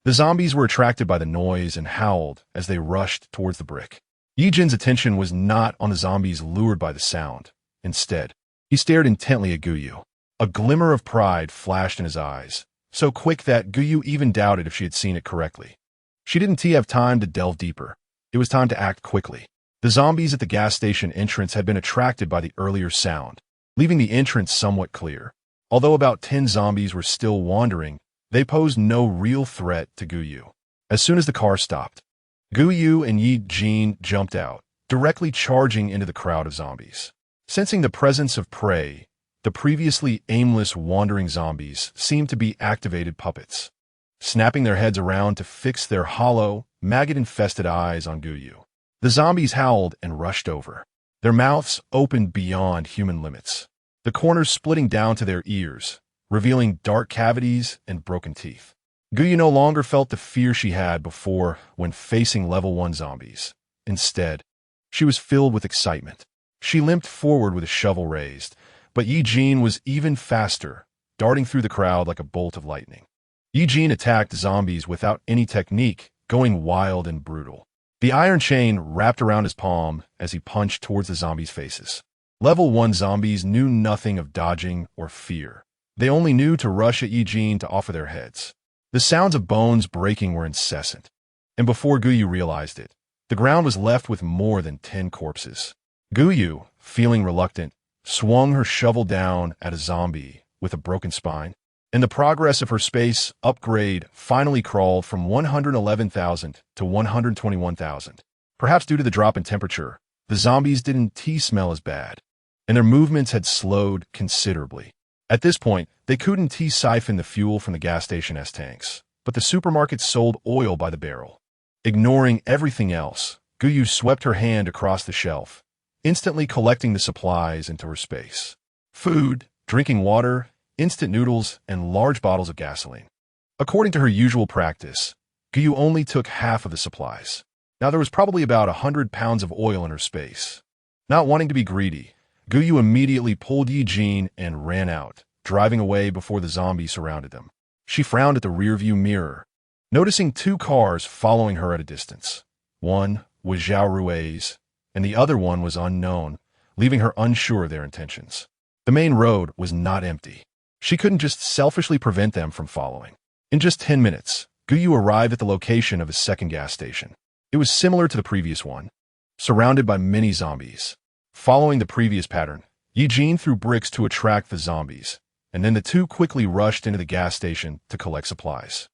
The zombies were attracted by the noise and howled as they rushed towards the brick. Ye Jin's attention was not on the zombies lured by the sound. Instead, he stared intently at Guyu. A glimmer of pride flashed in his eyes, so quick that Guyu even doubted if she had seen it correctly. She didn't have time to delve deeper. It was time to act quickly. The zombies at the gas station entrance had been attracted by the earlier sound, leaving the entrance somewhat clear. Although about 10 zombies were still wandering, they posed no real threat to Guyu. As soon as the car stopped, Guyu and Ye Jin jumped out, directly charging into the crowd of zombies. Sensing the presence of prey, the previously aimless wandering zombies seemed to be activated puppets, snapping their heads around to fix their hollow, maggot-infested eyes on Guyu. The zombies howled and rushed over, their mouths opened beyond human limits, the corners splitting down to their ears, revealing dark cavities and broken teeth. Guyu no longer felt the fear she had before when facing level 1 zombies. Instead, she was filled with excitement. She limped forward with a shovel raised, but Ye Jin was even faster, darting through the crowd like a bolt of lightning. Ye Jin attacked zombies without any technique, going wild and brutal. The iron chain wrapped around his palm as he punched towards the zombies' faces. Level 1 zombies knew nothing of dodging or fear. They only knew to rush at Ye Jin to offer their heads. The sounds of bones breaking were incessant, and before Guyu realized it, the ground was left with more than 10 corpses. Guyu, feeling reluctant, swung her shovel down at a zombie with a broken spine, and the progress of her space upgrade finally crawled from 111,000 to 121,000. Perhaps due to the drop in temperature, the zombies didn't smell as bad, and their movements had slowed considerably. At this point, they couldn't siphon the fuel from the gas station's tanks, but the supermarket sold oil by the barrel. Ignoring everything else, Guyu swept her hand across the shelf, instantly collecting the supplies into her space. Food, drinking water, instant noodles, and large bottles of gasoline. According to her usual practice, Gyu only took half of the supplies. Now there was probably about 100 pounds of oil in her space. Not wanting to be greedy, Gyu immediately pulled Ye Jin and ran out, driving away before the zombie surrounded them. She frowned at the rearview mirror, noticing two cars following her at a distance. One was Zhao Rui's, and the other one was unknown, leaving her unsure of their intentions. The main road was not empty. She couldn't just selfishly prevent them from following. In just 10 minutes, Gyu arrived at the location of his second gas station. It was similar to the previous one, surrounded by many zombies. Following the previous pattern, Ye Jin threw bricks to attract the zombies, and then the two quickly rushed into the gas station to collect supplies.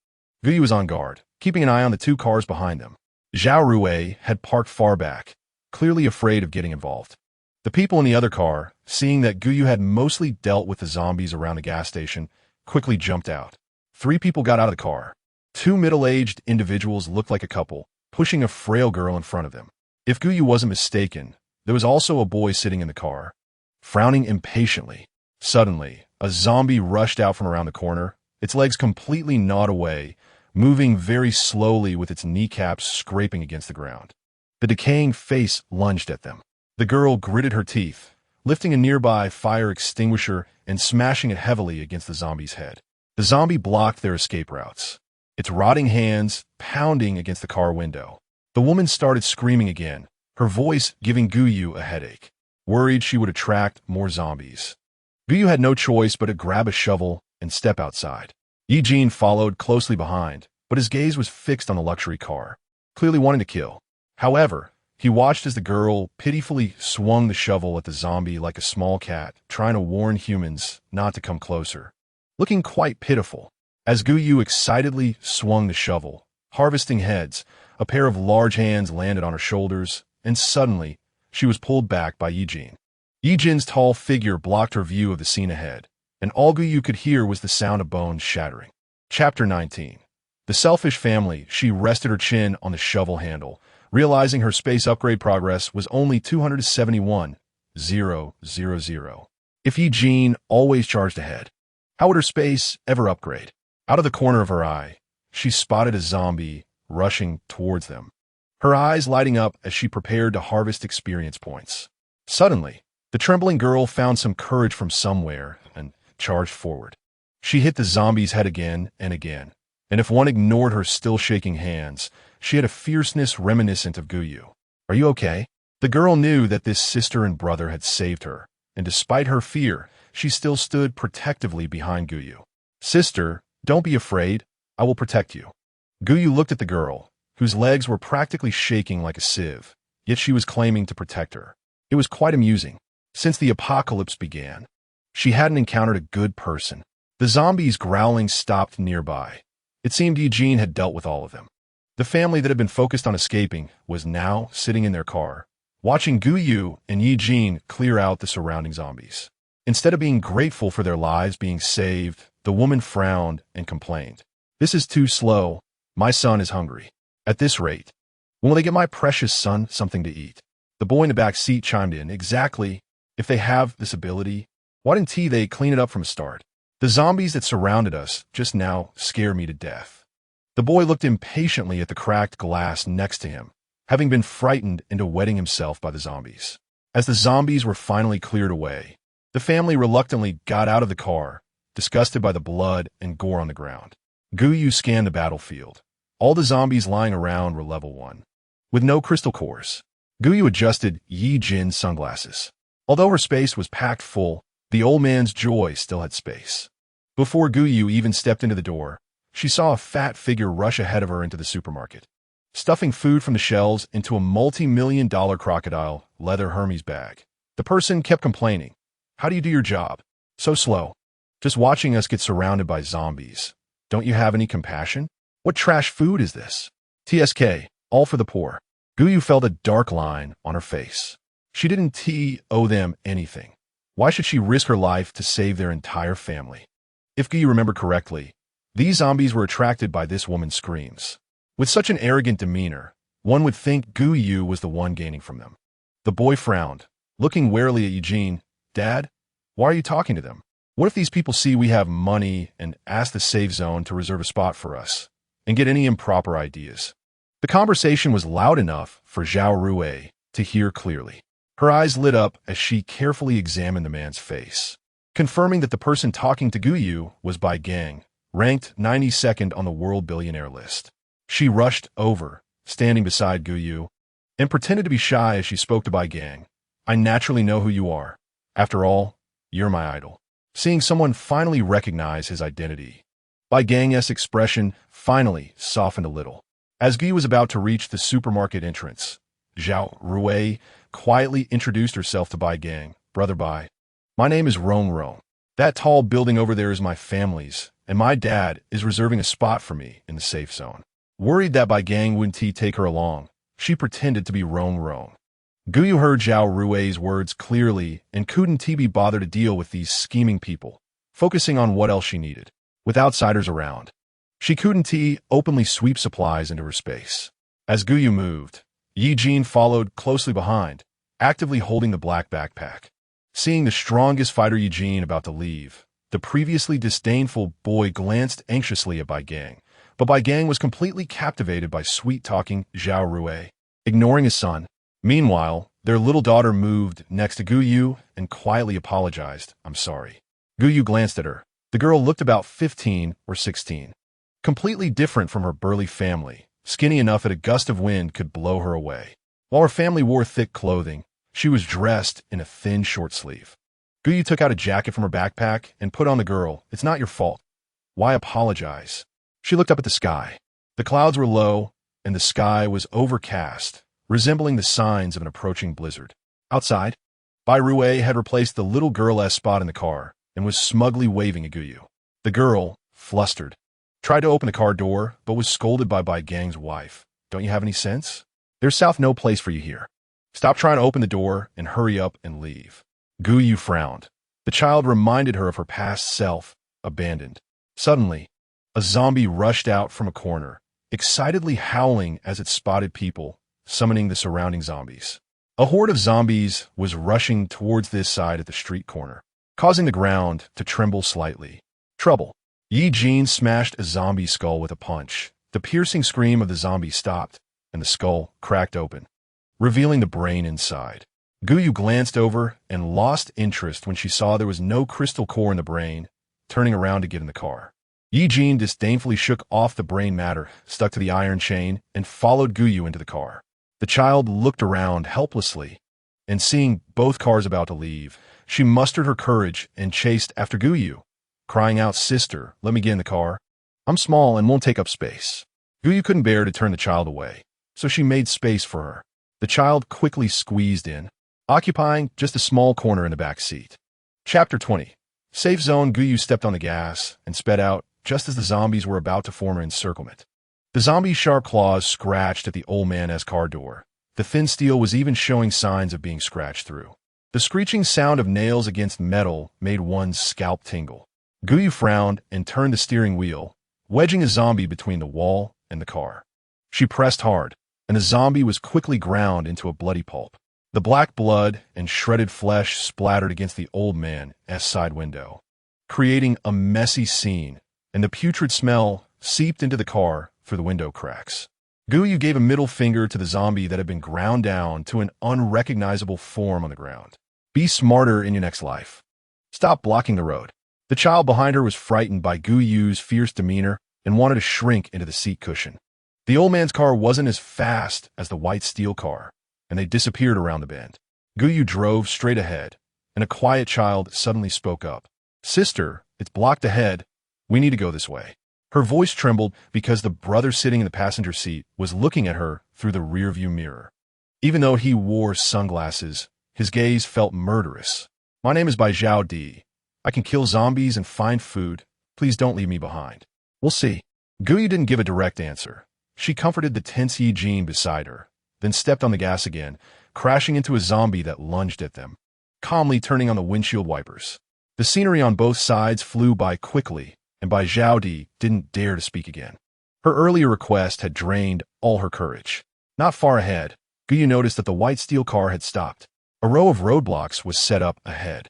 Gyu was on guard, keeping an eye on the two cars behind them. Zhao Rui had parked far back, clearly afraid of getting involved. The people in the other car, seeing that Gyu had mostly dealt with the zombies around the gas station, quickly jumped out. 3 people got out of the car. 2 middle-aged individuals looked like a couple, pushing a frail girl in front of them. If Gyu wasn't mistaken, there was also a boy sitting in the car, frowning impatiently. Suddenly, a zombie rushed out from around the corner, its legs completely gnawed away, moving very slowly with its kneecaps scraping against the ground. The decaying face lunged at them. The girl gritted her teeth, lifting a nearby fire extinguisher and smashing it heavily against the zombie's head. The zombie blocked their escape routes, its rotting hands pounding against the car window. The woman started screaming again, her voice giving Gyu a headache, worried she would attract more zombies. Gyu had no choice but to grab a shovel and step outside. Ye Jin followed closely behind, but his gaze was fixed on the luxury car, clearly wanting to kill. However, he watched as the girl pitifully swung the shovel at the zombie like a small cat, trying to warn humans not to come closer. Looking quite pitiful, as Gyu excitedly swung the shovel, harvesting heads, a pair of large hands landed on her shoulders, and suddenly, she was pulled back by Ye Jin. Ye Jin's tall figure blocked her view of the scene ahead, and all Gyu could hear was the sound of bones shattering. Chapter 19. The selfish family. She rested her chin on the shovel handle, realizing her space upgrade progress was only 271,000. If Ye Jin always charged ahead, how would her space ever upgrade? Out of the corner of her eye, she spotted a zombie rushing towards them, her eyes lighting up as she prepared to harvest experience points. Suddenly, the trembling girl found some courage from somewhere and charged forward. She hit the zombie's head again and again, and if one ignored her still shaking hands, she had a fierceness reminiscent of Gyu. Are you okay? The girl knew that this sister and brother had saved her, and despite her fear, she still stood protectively behind Gyu. Sister, don't be afraid. I will protect you. Gyu looked at the girl, whose legs were practically shaking like a sieve, yet she was claiming to protect her. It was quite amusing. Since the apocalypse began, she hadn't encountered a good person. The zombies growling stopped nearby. It seemed Ye Jin had dealt with all of them. The family that had been focused on escaping was now sitting in their car, watching Gyu and Ye Jin clear out the surrounding zombies. Instead of being grateful for their lives being saved, the woman frowned and complained. This is too slow. My son is hungry. At this rate, when will they get my precious son something to eat? The boy in the back seat chimed in. Exactly. If they have this ability, why didn't they clean it up from the start? The zombies that surrounded us just now scare me to death. The boy looked impatiently at the cracked glass next to him, having been frightened into wetting himself by the zombies. As the zombies were finally cleared away, the family reluctantly got out of the car, disgusted by the blood and gore on the ground. Gyu scanned the battlefield. All the zombies lying around were level 1, with no crystal cores. Gyu adjusted Ye Jin's sunglasses. Although her space was packed full, the old man's joy still had space. Before Gyu even stepped into the door, she saw a fat figure rush ahead of her into the supermarket, stuffing food from the shelves into a multi-million-dollar crocodile leather Hermes bag. The person kept complaining. How do you do your job? So slow. Just watching us get surrounded by zombies. Don't you have any compassion? What trash food is this? TSK, all for the poor. Gyu felt a dark line on her face. She didn't owe them anything. Why should she risk her life to save their entire family? If Gyu remembered correctly, these zombies were attracted by this woman's screams. With such an arrogant demeanor, one would think Gyu was the one gaining from them. The boy frowned, looking warily at Ye Jin. Dad, why are you talking to them? What if these people see we have money and ask the safe zone to reserve a spot for us and get any improper ideas? The conversation was loud enough for Zhao Rui to hear clearly. Her eyes lit up as she carefully examined the man's face, confirming that the person talking to Guyu was Bai Gang, ranked 92nd on the world billionaire list. She rushed over, standing beside Guyu, and pretended to be shy as she spoke to Bai Gang. I naturally know who you are. After all, you're my idol. Seeing someone finally recognize his identity, Bai Gang's expression finally softened a little. As Guyu was about to reach the supermarket entrance, Zhao Rui quietly introduced herself to Bai Gang. Brother Bai, my name is Rong Rong. That tall building over there is my family's, and my dad is reserving a spot for me in the safe zone. Worried that Bai Gang wouldn't take her along, she pretended to be Rong Rong. Guyu heard Zhao Rui's words clearly and couldn't be bothered to deal with these scheming people, focusing on what else she needed. With outsiders around, she couldn't openly sweep supplies into her space. As Guyu moved, Ye Jin followed closely behind, actively holding the black backpack. Seeing the strongest fighter Ye Jin about to leave, the previously disdainful boy glanced anxiously at Bai Gang, but Bai Gang was completely captivated by sweet-talking Zhao Rui, ignoring his son. Meanwhile, their little daughter moved next to Guyu and quietly apologized. I'm sorry. Guyu glanced at her. The girl looked about 15 or 16. Completely different from her burly family, skinny enough that a gust of wind could blow her away. While her family wore thick clothing, she was dressed in a thin short sleeve. Guyu took out a jacket from her backpack and put on the girl. It's not your fault. Why apologize? She looked up at the sky. The clouds were low, and the sky was overcast, resembling the signs of an approaching blizzard. Outside, Bai Rui had replaced the little girl's spot in the car and was smugly waving at Guyu. The girl, flustered, tried to open the car door, but was scolded by Bai Gang's wife. Don't you have any sense? There's south no place for you here. Stop trying to open the door and hurry up and leave. Guyu frowned. The child reminded her of her past self, abandoned. Suddenly, a zombie rushed out from a corner, excitedly howling as it spotted people, summoning the surrounding zombies. A horde of zombies was rushing towards this side at the street corner, causing the ground to tremble slightly. Trouble. Ye Jin smashed a zombie skull with a punch. The piercing scream of the zombie stopped, and the skull cracked open, revealing the brain inside. Guyu glanced over and lost interest when she saw there was no crystal core in the brain, turning around to get in the car. Ye Jin disdainfully shook off the brain matter stuck to the iron chain and followed Guyu into the car. The child looked around helplessly, and seeing both cars about to leave, she mustered her courage and chased after Guyu, crying out, "Sister, let me get in the car. I'm small and won't take up space." Guyu couldn't bear to turn the child away, so she made space for her. The child quickly squeezed in, occupying just a small corner in the back seat. Chapter 20. Safe zone. Guyu stepped on the gas and sped out just as the zombies were about to form an encirclement. The zombie's sharp claws scratched at the old man's car door. The thin steel was even showing signs of being scratched through. The screeching sound of nails against metal made one's scalp tingle. Guyu frowned and turned the steering wheel, wedging a zombie between the wall and the car. She pressed hard, and the zombie was quickly ground into a bloody pulp. The black blood and shredded flesh splattered against the old man's side window, creating a messy scene, and the putrid smell seeped into the car through the window cracks. Guyu gave a middle finger to the zombie that had been ground down to an unrecognizable form on the ground. Be smarter in your next life. Stop blocking the road. The child behind her was frightened by Guyu's fierce demeanor and wanted to shrink into the seat cushion. The old man's car wasn't as fast as the white steel car, and they disappeared around the bend. Guyu drove straight ahead, and a quiet child suddenly spoke up. "Sister, it's blocked ahead. We need to go this way." Her voice trembled because the brother sitting in the passenger seat was looking at her through the rearview mirror. Even though he wore sunglasses, his gaze felt murderous. "My name is Zhao. I can kill zombies and find food. Please don't leave me behind." "We'll see." Guyu didn't give a direct answer. She comforted the tense Ye Jin beside her, then stepped on the gas again, crashing into a zombie that lunged at them, calmly turning on the windshield wipers. The scenery on both sides flew by quickly, and Zhao didn't dare to speak again. Her earlier request had drained all her courage. Not far ahead, Guyu noticed that the white steel car had stopped. A row of roadblocks was set up ahead,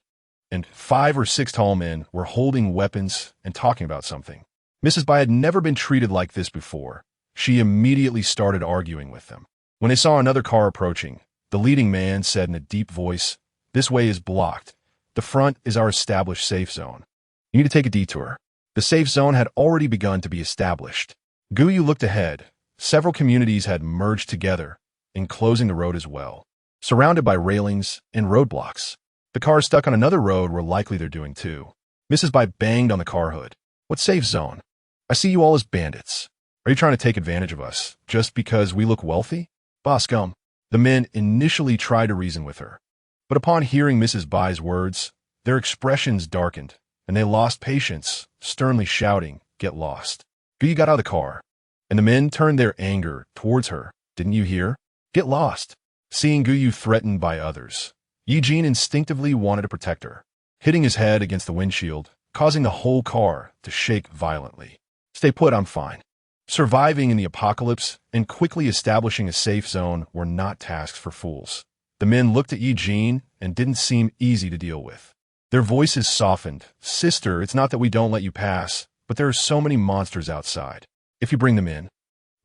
and 5 or 6 tall men were holding weapons and talking about something. Mrs. Bai had never been treated like this before. She immediately started arguing with them. When they saw another car approaching, the leading man said in a deep voice, "This way is blocked. The front is our established safe zone. You need to take a detour." The safe zone had already begun to be established. Guyu looked ahead. Several communities had merged together, enclosing the road as well, surrounded by railings and roadblocks. The cars stuck on another road were likely they're doing too. Mrs. Bai banged on the car hood. "What safe zone? I see you all as bandits. Are you trying to take advantage of us just because we look wealthy?" "Boss scum." The men initially tried to reason with her, but upon hearing Mrs. Bai's words, their expressions darkened, and they lost patience, sternly shouting, "Get lost." Guyu got out of the car, and the men turned their anger towards her. "Didn't you hear? Get lost." Seeing Guyu threatened by others, Ye Jin instinctively wanted to protect her, hitting his head against the windshield, causing the whole car to shake violently. "Stay put, I'm fine." Surviving in the apocalypse and quickly establishing a safe zone were not tasks for fools. The men looked at Ye Jin and didn't seem easy to deal with. Their voices softened. "Sister, it's not that we don't let you pass, but there are so many monsters outside. If you bring them in."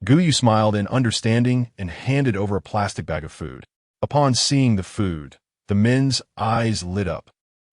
Guyu smiled in understanding and handed over a plastic bag of food. Upon seeing the food, the men's eyes lit up,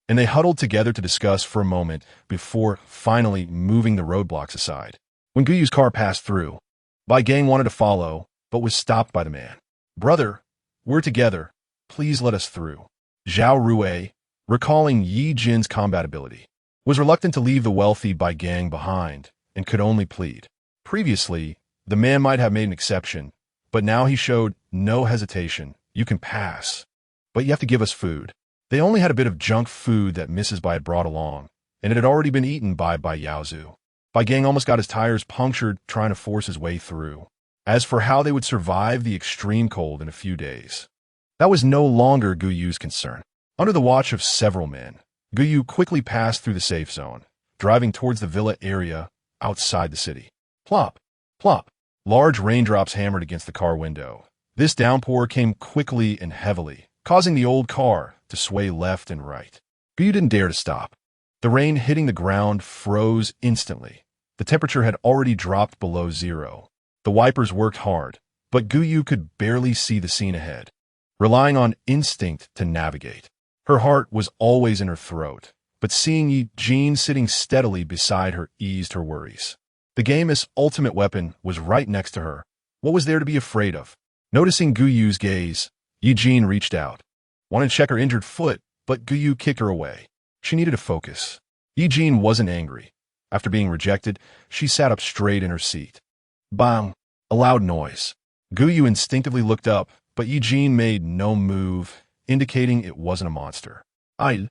and they huddled together to discuss for a moment before finally moving the roadblocks aside. When Guyu's car passed through, Bai Gang wanted to follow, but was stopped by the man. "Brother, we're together. Please let us through." Zhao Rue, recalling Ye Jin's combat ability, was reluctant to leave the wealthy Bai Gang behind and could only plead. Previously, the man might have made an exception, but now he showed no hesitation. "You can pass, but you have to give us food." They only had a bit of junk food that Mrs. Bai had brought along, and it had already been eaten by Yaozu. Bai Gang almost got his tires punctured trying to force his way through. As for how they would survive the extreme cold in a few days, that was no longer Guyu's concern. Under the watch of several men, Guyu quickly passed through the safe zone, driving towards the villa area outside the city. Plop, plop. Large raindrops hammered against the car window. This downpour came quickly and heavily, causing the old car to sway left and right. Guyu didn't dare to stop. The rain hitting the ground froze instantly. The temperature had already dropped below zero. The wipers worked hard, but Guyu could barely see the scene ahead, relying on instinct to navigate. Her heart was always in her throat, but seeing Ye Jin sitting steadily beside her eased her worries. The game's ultimate weapon was right next to her. What was there to be afraid of? Noticing Guyu's gaze, Ye Jin reached out, wanted to check her injured foot, but Guyu kicked her away. She needed to focus. Ye Jin wasn't angry. After being rejected, she sat up straight in her seat. Bang! A loud noise. Guyu instinctively looked up, but Ye Jin made no move, indicating it wasn't a monster. Bai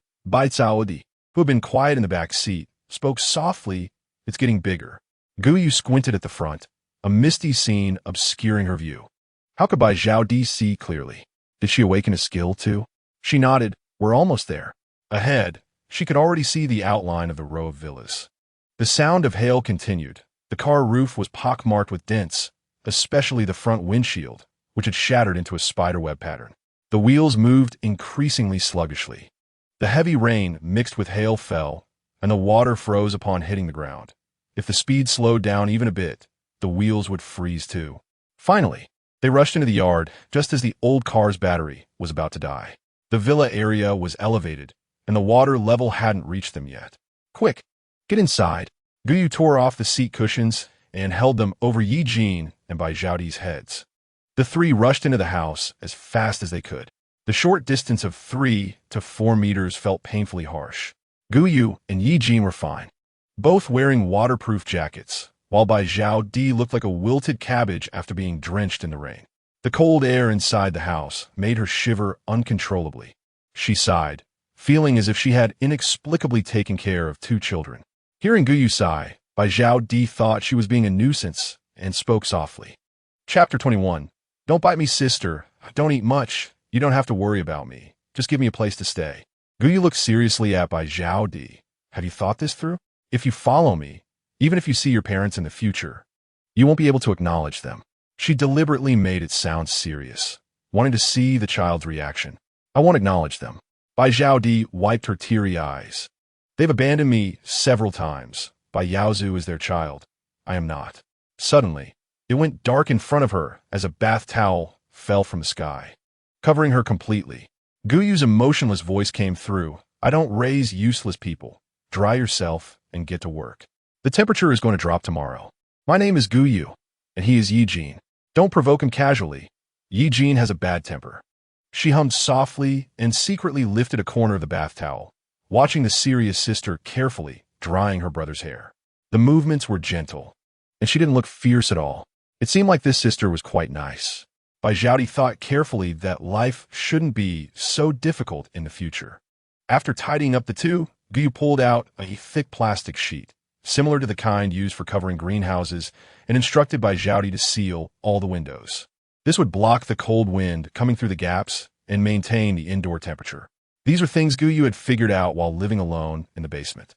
Caodi, who had been quiet in the back seat, spoke softly. "It's getting bigger." Guyu squinted at the front, a misty scene obscuring her view. How could Bai Zhaodi see clearly? Did she awaken his skill too? She nodded. "We're almost there." Ahead, she could already see the outline of the row of villas. The sound of hail continued. The car roof was pockmarked with dents, especially the front windshield, which had shattered into a spiderweb pattern. The wheels moved increasingly sluggishly. The heavy rain mixed with hail fell, and the water froze upon hitting the ground. If the speed slowed down even a bit, the wheels would freeze too. Finally, they rushed into the yard just as the old car's battery was about to die. The villa area was elevated, and the water level hadn't reached them yet. "Quick, get inside." Guyu tore off the seat cushions and held them over Ye Jin and Bai Zhaodi's heads. The three rushed into the house as fast as they could. The short distance of 3 to 4 meters felt painfully harsh. Guyu and Ye Jin were fine, both wearing waterproof jackets, while Bai Zhaodi looked like a wilted cabbage after being drenched in the rain. The cold air inside the house made her shiver uncontrollably. She sighed, feeling as if she had inexplicably taken care of 2 children. Hearing Guyu sigh, Bai Zhaodi thought she was being a nuisance and spoke softly. Chapter 21. Don't bite me, sister. Don't eat much. You don't have to worry about me. Just give me a place to stay. Guyu looked seriously at Bai Zhaodi. Have you thought this through? If you follow me, even if you see your parents in the future, you won't be able to acknowledge them. She deliberately made it sound serious, wanting to see the child's reaction. I won't acknowledge them. Bai Zhaodi wiped her teary eyes. They've abandoned me several times. Bai Yaozu is their child. I am not. Suddenly, it went dark in front of her as a bath towel fell from the sky, covering her completely. Guyu's emotionless voice came through. I don't raise useless people. Dry yourself and get to work. The temperature is going to drop tomorrow. My name is Guyu, and he is Ye Jin. Don't provoke him casually. Ye Jin has a bad temper. She hummed softly and secretly lifted a corner of the bath towel, watching the serious sister carefully drying her brother's hair. The movements were gentle, and she didn't look fierce at all. It seemed like this sister was quite nice. Bai Zhaodi thought carefully that life shouldn't be so difficult in the future. After tidying up the two, Guyu pulled out a thick plastic sheet, similar to the kind used for covering greenhouses, and instructed Bai Zhaodi to seal all the windows. This would block the cold wind coming through the gaps and maintain the indoor temperature. These are things Guyu had figured out while living alone in the basement.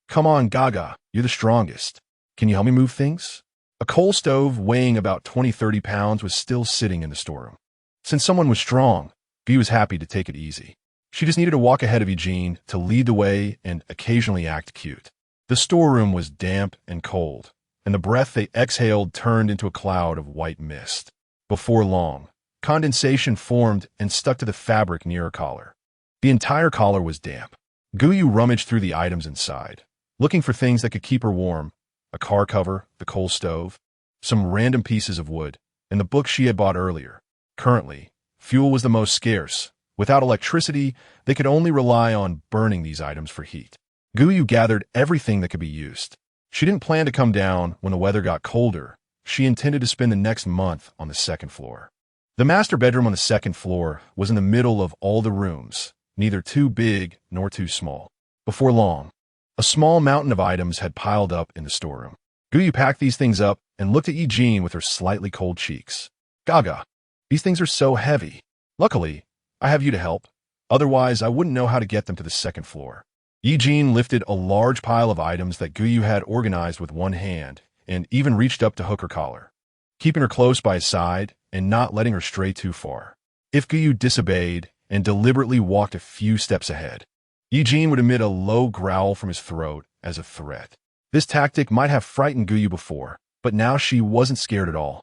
Come on, Gaga, you're the strongest. Can you help me move things? A coal stove weighing about 20-30 pounds was still sitting in the storeroom. Since someone was strong, Guyu was happy to take it easy. She just needed to walk ahead of Ye Jin to lead the way and occasionally act cute. The storeroom was damp and cold, and the breath they exhaled turned into a cloud of white mist. Before long, condensation formed and stuck to the fabric near her collar. The entire collar was damp. Guyu rummaged through the items inside, looking for things that could keep her warm: a car cover, the coal stove, some random pieces of wood, and the book she had bought earlier. Currently, fuel was the most scarce. Without electricity, they could only rely on burning these items for heat. Guyu gathered everything that could be used. She didn't plan to come down when the weather got colder. She intended to spend the next month on the second floor. The master bedroom on the second floor was in the middle of all the rooms, neither too big nor too small. Before long, a small mountain of items had piled up in the storeroom. Guyu packed these things up and looked at Ye Jin with her slightly cold cheeks. Gaga, these things are so heavy. Luckily, I have you to help. Otherwise, I wouldn't know how to get them to the second floor. Ye Jin lifted a large pile of items that Guyu had organized with one hand and even reached up to hook her collar, keeping her close by his side and not letting her stray too far. If Guyu disobeyed and deliberately walked a few steps ahead, Ye Jin would emit a low growl from his throat as a threat. This tactic might have frightened Guyu before, but now she wasn't scared at all.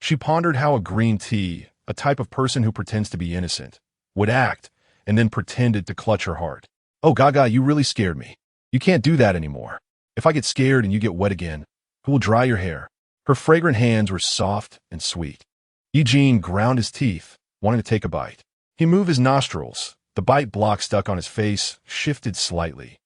She pondered how a green tea, a type of person who pretends to be innocent, would act, and then pretended to clutch her heart. Oh, Gaga, you really scared me. You can't do that anymore. If I get scared and you get wet again, who will dry your hair? Her fragrant hands were soft and sweet. Ye Jin ground his teeth, wanting to take a bite. He moved his nostrils. The bite block stuck on his face shifted slightly,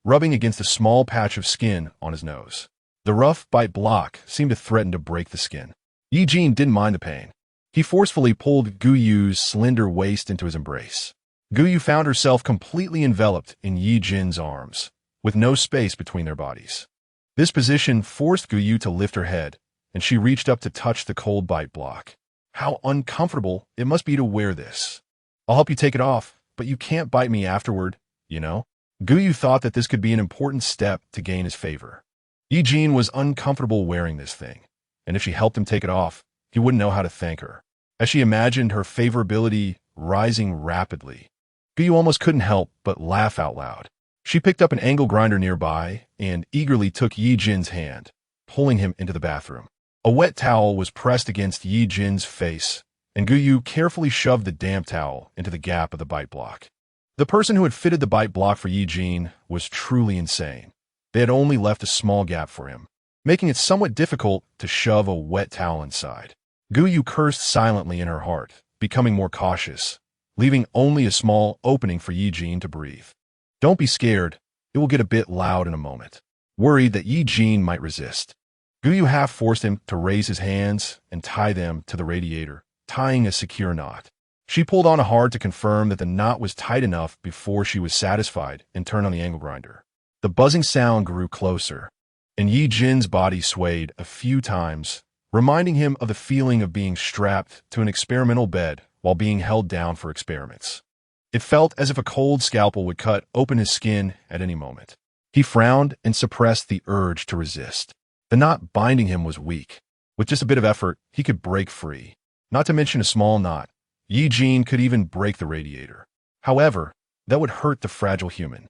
rubbing against a small patch of skin on his nose. The rough bite block seemed to threaten to break the skin. Ye Jin didn't mind the pain. He forcefully pulled Guyu's slender waist into his embrace. Guyu found herself completely enveloped in Ye Jin's arms, with no space between their bodies. This position forced Guyu to lift her head, and she reached up to touch the cold bite block. How uncomfortable it must be to wear this. I'll help you take it off, but you can't bite me afterward, you know? Guyu thought that this could be an important step to gain his favor. Ye Jin was uncomfortable wearing this thing, and if she helped him take it off, he wouldn't know how to thank her. As she imagined her favorability rising rapidly, Guyu almost couldn't help but laugh out loud. She picked up an angle grinder nearby and eagerly took Ye Jin's hand, pulling him into the bathroom. A wet towel was pressed against Ye Jin's face, and Guyu carefully shoved the damp towel into the gap of the bite block. The person who had fitted the bite block for Ye Jin was truly insane. They had only left a small gap for him, making it somewhat difficult to shove a wet towel inside. Guyu cursed silently in her heart, becoming more cautious, leaving only a small opening for Ye Jin to breathe. Don't be scared, it will get a bit loud in a moment. Worried that Ye Jin might resist, Guyu half forced him to raise his hands and tie them to the radiator, tying a secure knot. She pulled on hard to confirm that the knot was tight enough before she was satisfied and turned on the angle grinder. The buzzing sound grew closer, and Ye Jin's body swayed a few times, reminding him of the feeling of being strapped to an experimental bed while being held down for experiments. It felt as if a cold scalpel would cut open his skin at any moment. He frowned and suppressed the urge to resist. The knot binding him was weak. With just a bit of effort, he could break free. Not to mention a small knot, Ye Jin could even break the radiator. However, that would hurt the fragile human.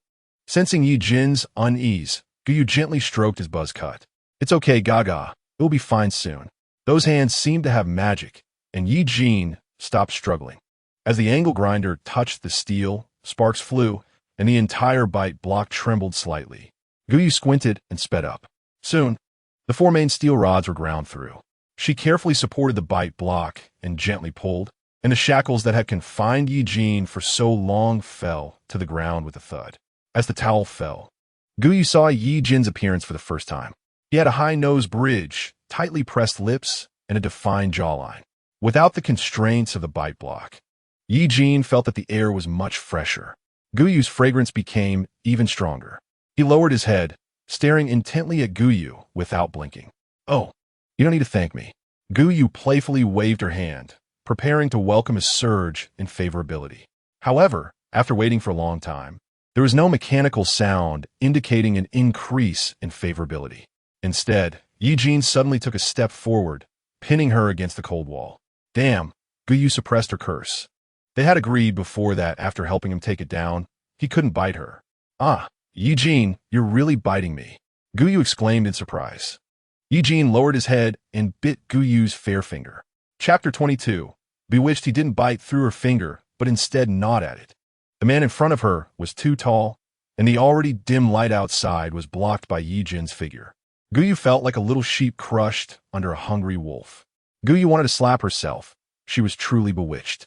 Sensing Ye Jin's unease, Guyu gently stroked his buzz cut. It's okay, Gaga. It will be fine soon. Those hands seemed to have magic, and Ye Jin stopped struggling. As the angle grinder touched the steel, sparks flew, and the entire bite block trembled slightly. Guyu squinted and sped up. Soon, the four main steel rods were ground through. She carefully supported the bite block and gently pulled, and the shackles that had confined Ye Jin for so long fell to the ground with a thud. As the towel fell, Guyu saw Ye Jin's appearance for the first time. He had a high nose bridge, tightly pressed lips, and a defined jawline. Without the constraints of the bite block, Ye Jin felt that the air was much fresher. Guyu's fragrance became even stronger. He lowered his head, staring intently at Guyu without blinking. Oh, you don't need to thank me. Guyu playfully waved her hand, preparing to welcome a surge in favorability. However, after waiting for a long time, there was no mechanical sound indicating an increase in favorability. Instead, Ye Jin suddenly took a step forward, pinning her against the cold wall. Damn, Guyu suppressed her curse. They had agreed before that after helping him take it down, he couldn't bite her. Ah, Ye Jin, you're really biting me, Guyu exclaimed in surprise. Ye Jin lowered his head and bit Guyu's fair finger. Chapter 22. Bewitched, he didn't bite through her finger, but instead gnawed at it. The man in front of her was too tall, and the already dim light outside was blocked by Ye Jin's figure. Guyu felt like a little sheep crushed under a hungry wolf. Guyu wanted to slap herself. She was truly bewitched.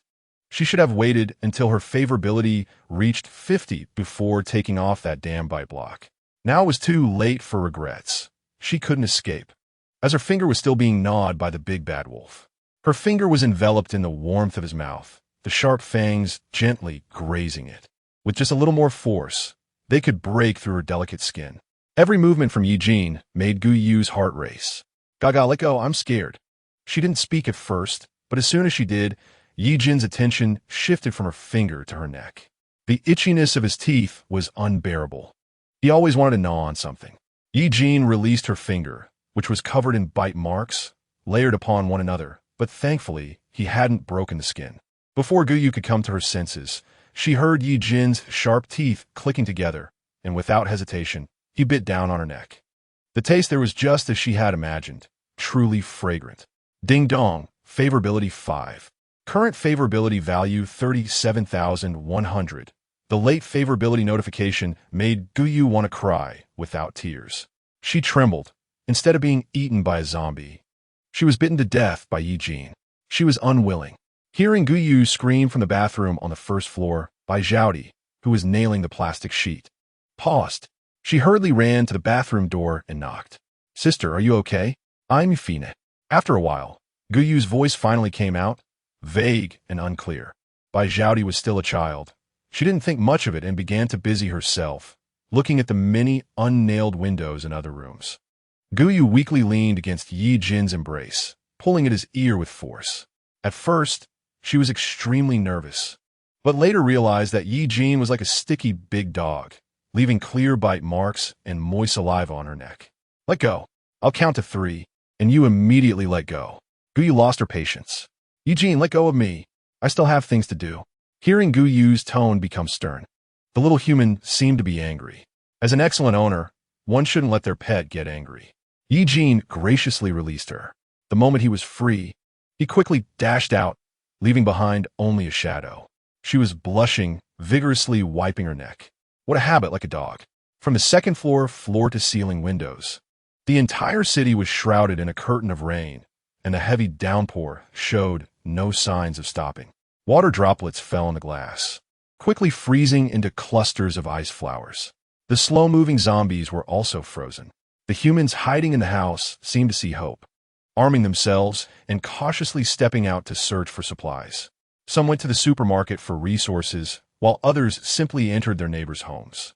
She should have waited until her favorability reached 50 before taking off that damn bite block. Now it was too late for regrets. She couldn't escape, as her finger was still being gnawed by the big bad wolf. Her finger was enveloped in the warmth of his mouth, the sharp fangs gently grazing it. With just a little more force, they could break through her delicate skin. Every movement from Ye Jin made Guyu's heart race. Gaga, let go, I'm scared. She didn't speak at first, but as soon as she did, Ye Jin's attention shifted from her finger to her neck. The itchiness of his teeth was unbearable. He always wanted to gnaw on something. Ye Jin released her finger, which was covered in bite marks, layered upon one another, but thankfully, he hadn't broken the skin. Before Guyu could come to her senses, she heard Ye Jin's sharp teeth clicking together, and without hesitation, he bit down on her neck. The taste there was just as she had imagined, truly fragrant. Ding dong, favorability 5. Current favorability value 37,100. The late favorability notification made Guyu want to cry without tears. She trembled. Instead of being eaten by a zombie, she was bitten to death by Ye Jin. She was unwilling. Hearing Guyu scream from the bathroom on the first floor by Zhaodi, who was nailing the plastic sheet, paused. She hurriedly ran to the bathroom door and knocked. Sister, are you okay? I'm Fine. After a while, Guyu's voice finally came out, vague and unclear. Bai Zhaodi was still a child. She didn't think much of it and began to busy herself, looking at the many unnailed windows in other rooms. Guyu weakly leaned against Ye Jin's embrace, pulling at his ear with force. At first, she was extremely nervous, but later realized that Ye Jin was like a sticky big dog, leaving clear bite marks and moist saliva on her neck. Let go. I'll count to 3, and you immediately let go. Guyu lost her patience. Ye Jin, let go of me. I still have things to do. Hearing Guyu's tone become stern, the little human seemed to be angry. As an excellent owner, one shouldn't let their pet get angry. Ye Jin graciously released her. The moment he was free, he quickly dashed out, leaving behind only a shadow. She was blushing, vigorously wiping her neck. What a habit, like a dog. From the second floor to ceiling windows, the entire city was shrouded in a curtain of rain, and the heavy downpour showed no signs of stopping. Water droplets fell on the glass, quickly freezing into clusters of ice flowers. The slow-moving zombies were also frozen. The humans hiding in the house seemed to see hope, arming themselves and cautiously stepping out to search for supplies. Some went to the supermarket for resources, while others simply entered their neighbors' homes.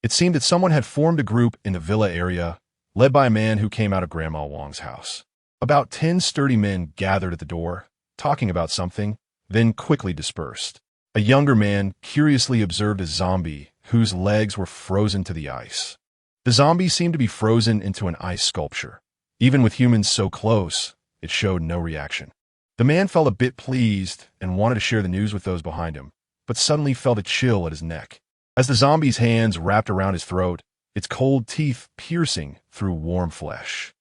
It seemed that someone had formed a group in the villa area, led by a man who came out of Grandma Wang's house. About 10 sturdy men gathered at the door, talking about something, then quickly dispersed. A younger man curiously observed a zombie whose legs were frozen to the ice. The zombie seemed to be frozen into an ice sculpture. Even with humans so close, it showed no reaction. The man felt a bit pleased and wanted to share the news with those behind him, but suddenly felt a chill at his neck. As the zombie's hands wrapped around his throat, its cold teeth piercing through warm flesh.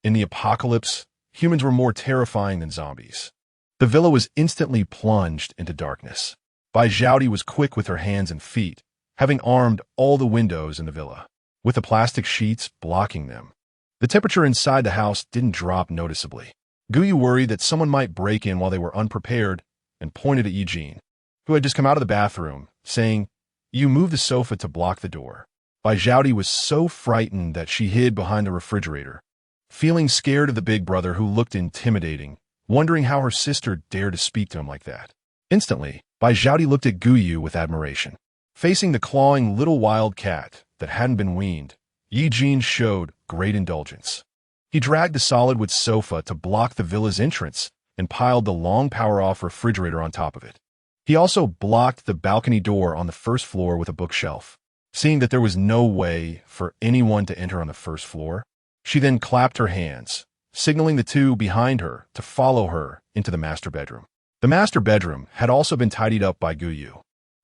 In the apocalypse, humans were more terrifying than zombies. The villa was instantly plunged into darkness. Bai Zhaodi was quick with her hands and feet, having armed all the windows in the villa, with the plastic sheets blocking them. The temperature inside the house didn't drop noticeably. Guyu worried that someone might break in while they were unprepared and pointed at Ye Jin, who had just come out of the bathroom, saying, "You move the sofa to block the door." Bai Zhaodi was so frightened that she hid behind the refrigerator, feeling scared of the big brother who looked intimidating, wondering how her sister dared to speak to him like that. Instantly, Bai Zhaodi looked at Guyu with admiration. Facing the clawing little wild cat that hadn't been weaned, Ye Jin showed great indulgence. He dragged the solid wood sofa to block the villa's entrance and piled the long power-off refrigerator on top of it. He also blocked the balcony door on the first floor with a bookshelf. Seeing that there was no way for anyone to enter on the first floor, she then clapped her hands, signaling the two behind her to follow her into the master bedroom. The master bedroom had also been tidied up by Guyu.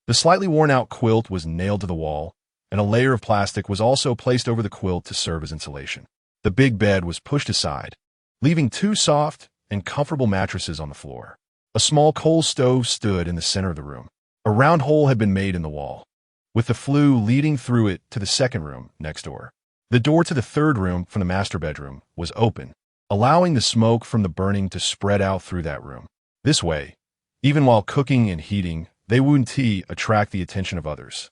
The slightly worn-out quilt was nailed to the wall, and a layer of plastic was also placed over the quilt to serve as insulation. The big bed was pushed aside, leaving two soft and comfortable mattresses on the floor. A small coal stove stood in the center of the room. A round hole had been made in the wall, with the flue leading through it to the second room next door. The door to the third room from the master bedroom was open, allowing the smoke from the burning to spread out through that room. This way, even while cooking and heating, they wouldn't attract the attention of others.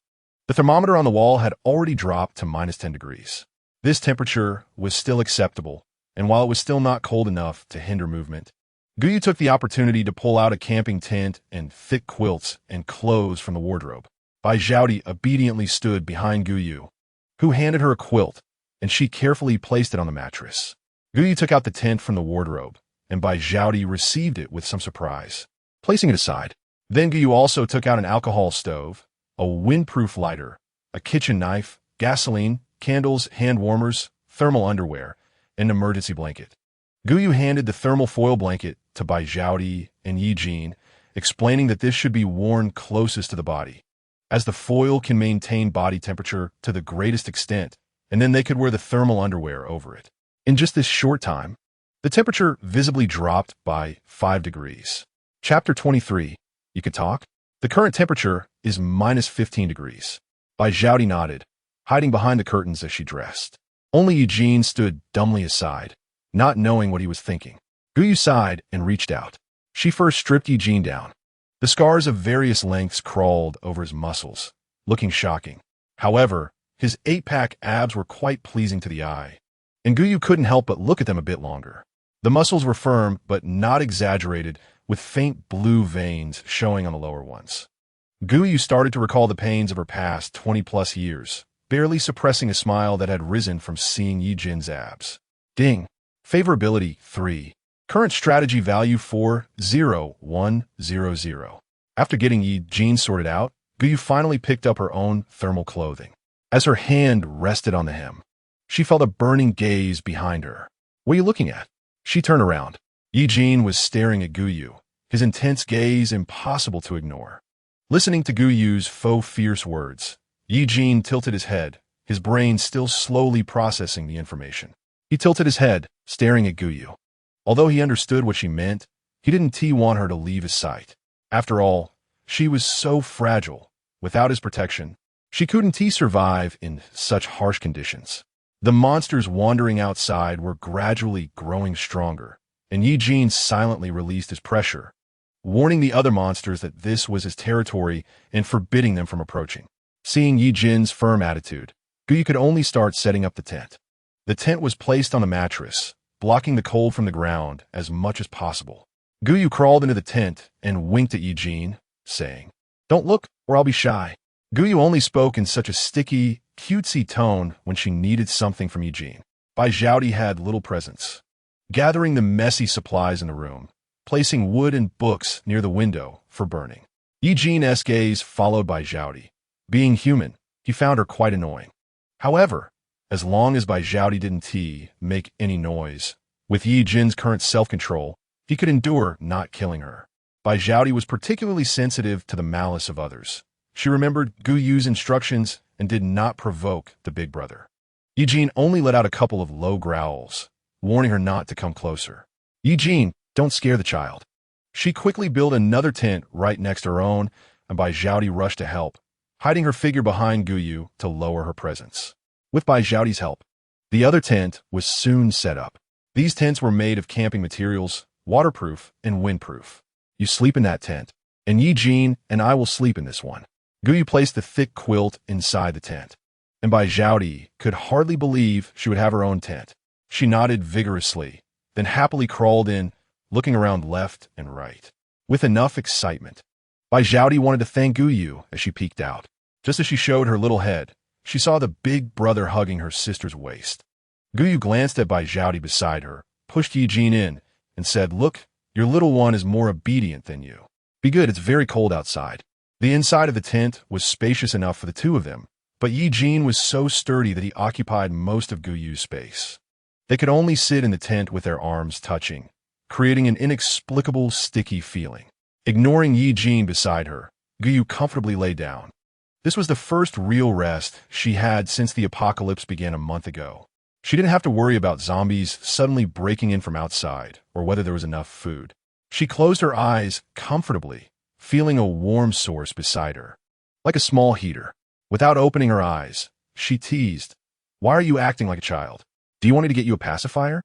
The thermometer on the wall had already dropped to -10 degrees. This temperature was still acceptable, and while it was still not cold enough to hinder movement, Guyu took the opportunity to pull out a camping tent and thick quilts and clothes from the wardrobe. Bai Zhaodi obediently stood behind Guyu, who handed her a quilt, and she carefully placed it on the mattress. Guyu took out the tent from the wardrobe, and Bai Zhaodi received it with some surprise, placing it aside. Then Guyu also took out an alcohol stove, a windproof lighter, a kitchen knife, gasoline, candles, hand warmers, thermal underwear, and an emergency blanket. Guyu handed the thermal foil blanket to Bai Zhaodi and Ye Jin, explaining that this should be worn closest to the body, as the foil can maintain body temperature to the greatest extent, and then they could wear the thermal underwear over it. In just this short time, the temperature visibly dropped by 5 degrees. Chapter 23. You could talk? The current temperature is -15 degrees. Bai Zhaodi nodded, hiding behind the curtains as she dressed. Only Ye Jin stood dumbly aside, not knowing what he was thinking. Guyu sighed and reached out. She first stripped Ye Jin down. The scars of various lengths crawled over his muscles, looking shocking. However, his 8-pack abs were quite pleasing to the eye, and Guyu couldn't help but look at them a bit longer. The muscles were firm but not exaggerated, with faint blue veins showing on the lower ones. Guyu started to recall the pains of her past 20-plus years, barely suppressing a smile that had risen from seeing Ye Jin's abs. Ding. Favorability 3. Current strategy value 40100. After getting Ye Jin sorted out, Guyu finally picked up her own thermal clothing. As her hand rested on the hem, she felt a burning gaze behind her. "What are you looking at?" She turned around. Ye Jin was staring at Guyu, his intense gaze impossible to ignore. Listening to Guyu's faux fierce words, Ye Jin tilted his head, his brain still slowly processing the information. He tilted his head, staring at Guyu. Although he understood what she meant, he didn't want her to leave his sight. After all, she was so fragile. Without his protection, she couldn't survive in such harsh conditions. The monsters wandering outside were gradually growing stronger, and Ye Jin silently released his pressure, warning the other monsters that this was his territory and forbidding them from approaching. Seeing Ye Jin's firm attitude, Guyu could only start setting up the tent. The tent was placed on the mattress, blocking the cold from the ground as much as possible. Guyu crawled into the tent and winked at Ye Jin, saying, "Don't look, or I'll be shy." Guyu only spoke in such a sticky, cutesy tone when she needed something from Ye Jin. Bai Zhaodi had little presence, gathering the messy supplies in the room, placing wood and books near the window for burning. Ye Jin's gaze followed Bai Zhaodi. Being human, he found her quite annoying. However, as long as Bai Zhaodi didn't make any noise, with Ye Jin's current self-control, he could endure not killing her. Bai Zhaodi was particularly sensitive to the malice of others. She remembered Gu Yu's instructions and did not provoke the big brother. Ye Jin only let out a couple of low growls, warning her not to come closer. Ye Jin, don't scare the child. She quickly built another tent right next to her own, and Bai Zhaodi rushed to help, hiding her figure behind Gu Yu to lower her presence. With Bai Zhaodi's help, the other tent was soon set up. These tents were made of camping materials, waterproof and windproof. You sleep in that tent, and Ye Jin and I will sleep in this one. Gu Yu placed the thick quilt inside the tent, and Bai Zhaodi could hardly believe she would have her own tent. She nodded vigorously, then happily crawled in, looking around left and right. With enough excitement, Bai Zhaodi wanted to thank Gu Yu as she peeked out. Just as she showed her little head, she saw the big brother hugging her sister's waist. Gu Yu glanced at Bai Zhaodi beside her, pushed Ye Jin in, and said, "Look, your little one is more obedient than you. Be good, it's very cold outside." The inside of the tent was spacious enough for the two of them, but Ye Jin was so sturdy that he occupied most of Gu Yu's space. They could only sit in the tent with their arms touching, creating an inexplicable sticky feeling. Ignoring Ye Jin beside her, Gu Yu comfortably lay down. This was the first real rest she had since the apocalypse began a month ago. She didn't have to worry about zombies suddenly breaking in from outside or whether there was enough food. She closed her eyes comfortably, feeling a warm source beside her, like a small heater. Without opening her eyes, she teased, "Why are you acting like a child? Do you want me to get you a pacifier?"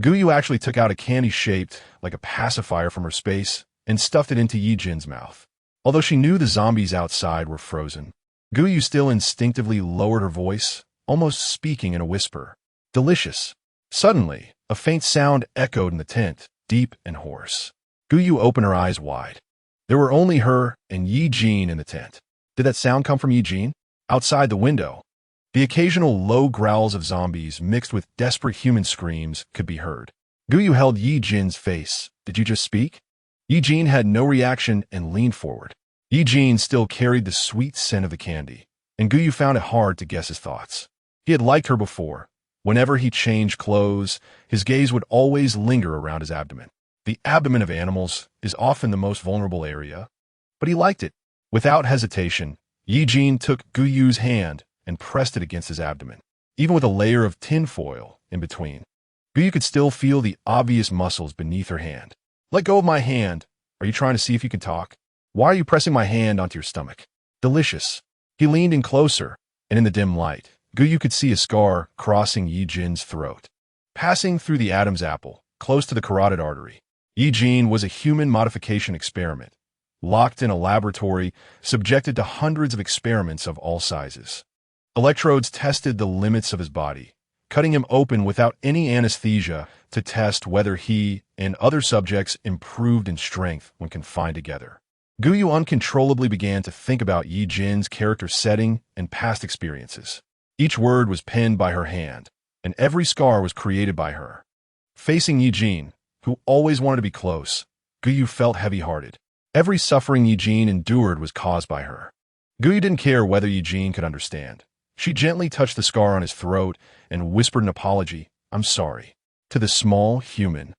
Gu Yu actually took out a candy shaped like a pacifier from her space and stuffed it into Ye Jin's mouth. Although she knew the zombies outside were frozen, Gu Yu still instinctively lowered her voice, almost speaking in a whisper. "Delicious." Suddenly, a faint sound echoed in the tent, deep and hoarse. Gu Yu opened her eyes wide. There were only her and Ye Jin in the tent. Did that sound come from Ye Jin? Outside the window, the occasional low growls of zombies mixed with desperate human screams could be heard. Gu Yu held Ye Jin's face. "Did you just speak?" Ye Jin had no reaction and leaned forward. Ye Jin still carried the sweet scent of the candy, and Gu Yu found it hard to guess his thoughts. He had liked her before. Whenever he changed clothes, his gaze would always linger around his abdomen. The abdomen of animals is often the most vulnerable area, but he liked it. Without hesitation, Ye Jin took Gu Yu's hand and pressed it against his abdomen, even with a layer of tinfoil in between. Gu Yu could still feel the obvious muscles beneath her hand. "Let go of my hand. Are you trying to see if you can talk? Why are you pressing my hand onto your stomach?" "Delicious." He leaned in closer, and in the dim light, Gu Yu could see a scar crossing Ye Jin's throat, passing through the Adam's apple, close to the carotid artery. Ye Jin was a human modification experiment, locked in a laboratory, subjected to hundreds of experiments of all sizes. Electrodes tested the limits of his body, cutting him open without any anesthesia to test whether he and other subjects improved in strength when confined together. Gu Yu uncontrollably began to think about Ye Jin's character setting and past experiences. Each word was penned by her hand, and every scar was created by her. Facing Ye Jin, who always wanted to be close, Gu Yu felt heavy-hearted. Every suffering Ye Jin endured was caused by her. Gu Yu didn't care whether Ye Jin could understand. She gently touched the scar on his throat and whispered an apology, "I'm sorry." To the small human,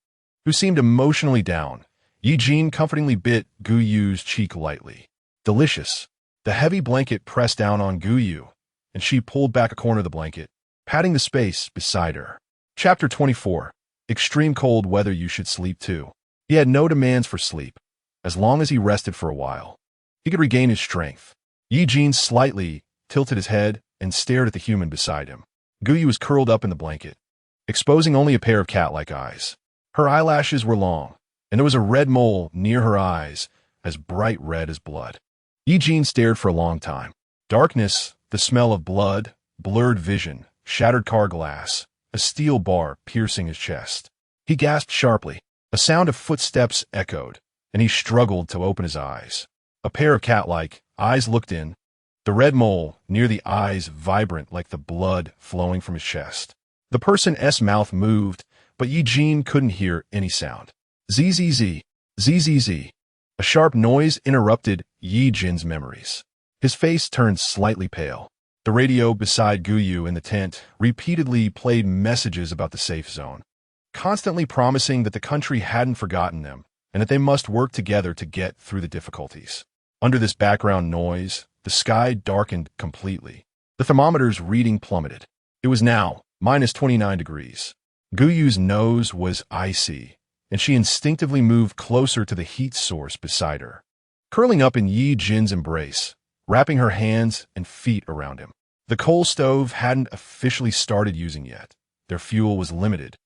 who seemed emotionally down, Ye Jin comfortingly bit Gu Yu's cheek lightly. "Delicious." The heavy blanket pressed down on Gu Yu, and she pulled back a corner of the blanket, patting the space beside her. Chapter 24. Extreme cold weather, you should sleep too. He had no demands for sleep. As long as he rested for a while, he could regain his strength. Ye Jin slightly tilted his head and stared at the human beside him. Gu Yu was curled up in the blanket, exposing only a pair of cat-like eyes. Her eyelashes were long, and there was a red mole near her eyes, as bright red as blood. Ye Jin stared for a long time. Darkness, the smell of blood, blurred vision, shattered car glass, a steel bar piercing his chest. He gasped sharply. A sound of footsteps echoed, and he struggled to open his eyes. A pair of cat-like eyes looked in, the red mole near the eyes vibrant like the blood flowing from his chest. The person's mouth moved, but Ye Jin couldn't hear any sound. Zzz, zzz. A sharp noise interrupted Ye Jin's memories. His face turned slightly pale. The radio beside Gu Yu in the tent repeatedly played messages about the safe zone, constantly promising that the country hadn't forgotten them and that they must work together to get through the difficulties. Under this background noise, the sky darkened completely. The thermometer's reading plummeted. It was now -29 degrees. Guyu's nose was icy, and she instinctively moved closer to the heat source beside her, curling up in Ye Jin's embrace, wrapping her hands and feet around him. The coal stove hadn't officially started using yet. Their fuel was limited,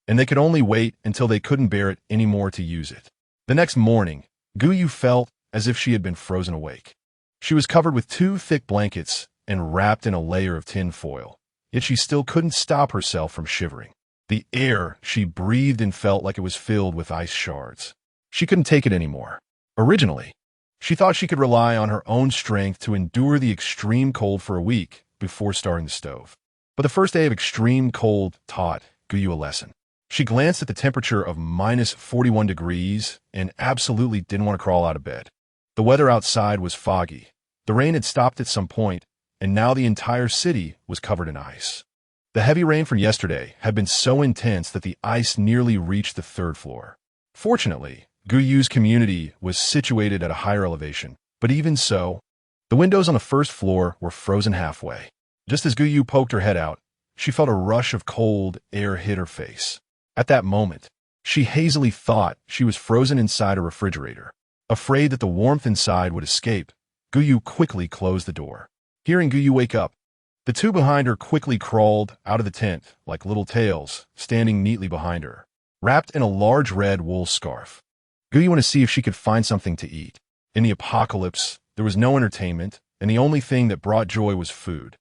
and they could only wait until they couldn't bear it anymore to use it. The next morning, Guyu felt as if she had been frozen awake. She was covered with 2 thick blankets and wrapped in a layer of tin foil, yet she still couldn't stop herself from shivering. The air she breathed in felt like it was filled with ice shards. She couldn't take it anymore. Originally, she thought she could rely on her own strength to endure the extreme cold for a week before starting the stove. But the first day of extreme cold taught Guyu a lesson. She glanced at the temperature of -41 degrees and absolutely didn't want to crawl out of bed. The weather outside was foggy. The rain had stopped at some point, and now the entire city was covered in ice. The heavy rain from yesterday had been so intense that the ice nearly reached the 3rd floor. Fortunately, Guyu's community was situated at a higher elevation, but even so, the windows on the 1st floor were frozen halfway. Just as Guyu poked her head out, she felt a rush of cold air hit her face. At that moment, she hazily thought she was frozen inside a refrigerator. Afraid that the warmth inside would escape, Guyu quickly closed the door. Hearing Guyu wake up, the 2 behind her quickly crawled out of the tent like little tails, standing neatly behind her, wrapped in a large red wool scarf. Guyu wanted to see if she could find something to eat. In the apocalypse, there was no entertainment, and the only thing that brought joy was food.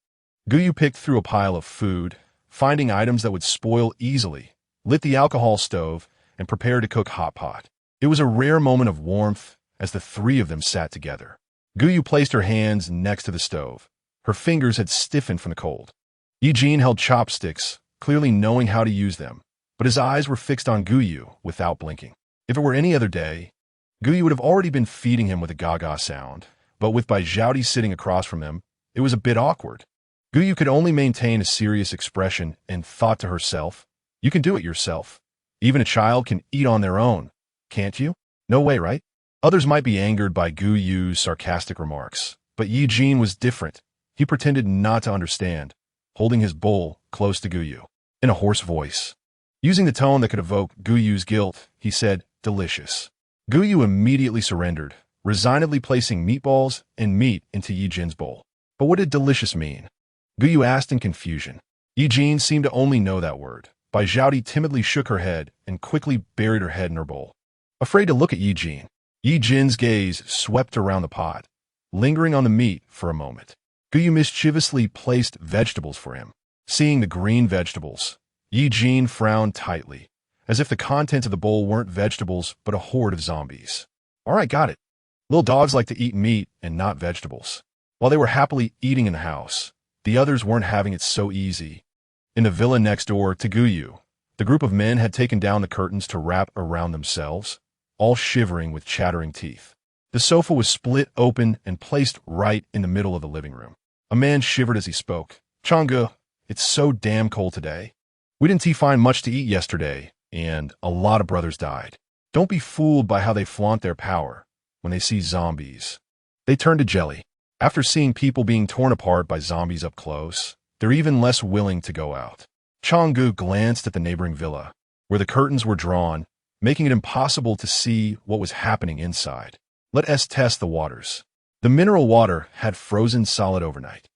Guyu picked through a pile of food, finding items that would spoil easily, lit the alcohol stove, and prepared to cook hot pot. It was a rare moment of warmth as the 3 of them sat together. Guyu placed her hands next to the stove. Her fingers had stiffened from the cold. Ye Jin held chopsticks, clearly knowing how to use them, but his eyes were fixed on Guyu without blinking. If it were any other day, Guyu would have already been feeding him with a gaga sound, but with Bai Zhaodi sitting across from him, it was a bit awkward. Guyu could only maintain a serious expression and thought to herself, "You can do it yourself. Even a child can eat on their own, can't you? No way, right?" Others might be angered by Guyu's sarcastic remarks, but Ye Jin was different. He pretended not to understand, holding his bowl close to Guyu. In a hoarse voice, using the tone that could evoke Guyu's guilt, he said, "Delicious." Guyu immediately surrendered, resignedly placing meatballs and meat into Ye Jin's bowl. But what did delicious mean? Guyu asked in confusion. Ye Jin seemed to only know that word. Bai Zhaodi timidly shook her head and quickly buried her head in her bowl. Afraid to look at Ye Jin, Ye Jin's gaze swept around the pot, lingering on the meat for a moment. Guyu mischievously placed vegetables for him. Seeing the green vegetables, Ye Jin frowned tightly, as if the contents of the bowl weren't vegetables but a horde of zombies. All right, got it. Little dogs like to eat meat and not vegetables. While they were happily eating in the house, the others weren't having it so easy. In the villa next door to Guyu, the group of men had taken down the curtains to wrap around themselves, all shivering with chattering teeth. The sofa was split open and placed right in the middle of the living room. A man shivered as he spoke. "Changgu, it's so damn cold today. We didn't find much to eat yesterday, and a lot of brothers died. Don't be fooled by how they flaunt their power when they see zombies." They turned to jelly. After seeing people being torn apart by zombies up close, they're even less willing to go out. Changgu glanced at the neighboring villa, where the curtains were drawn, making it impossible to see what was happening inside. Let us test the waters. The mineral water had frozen solid overnight.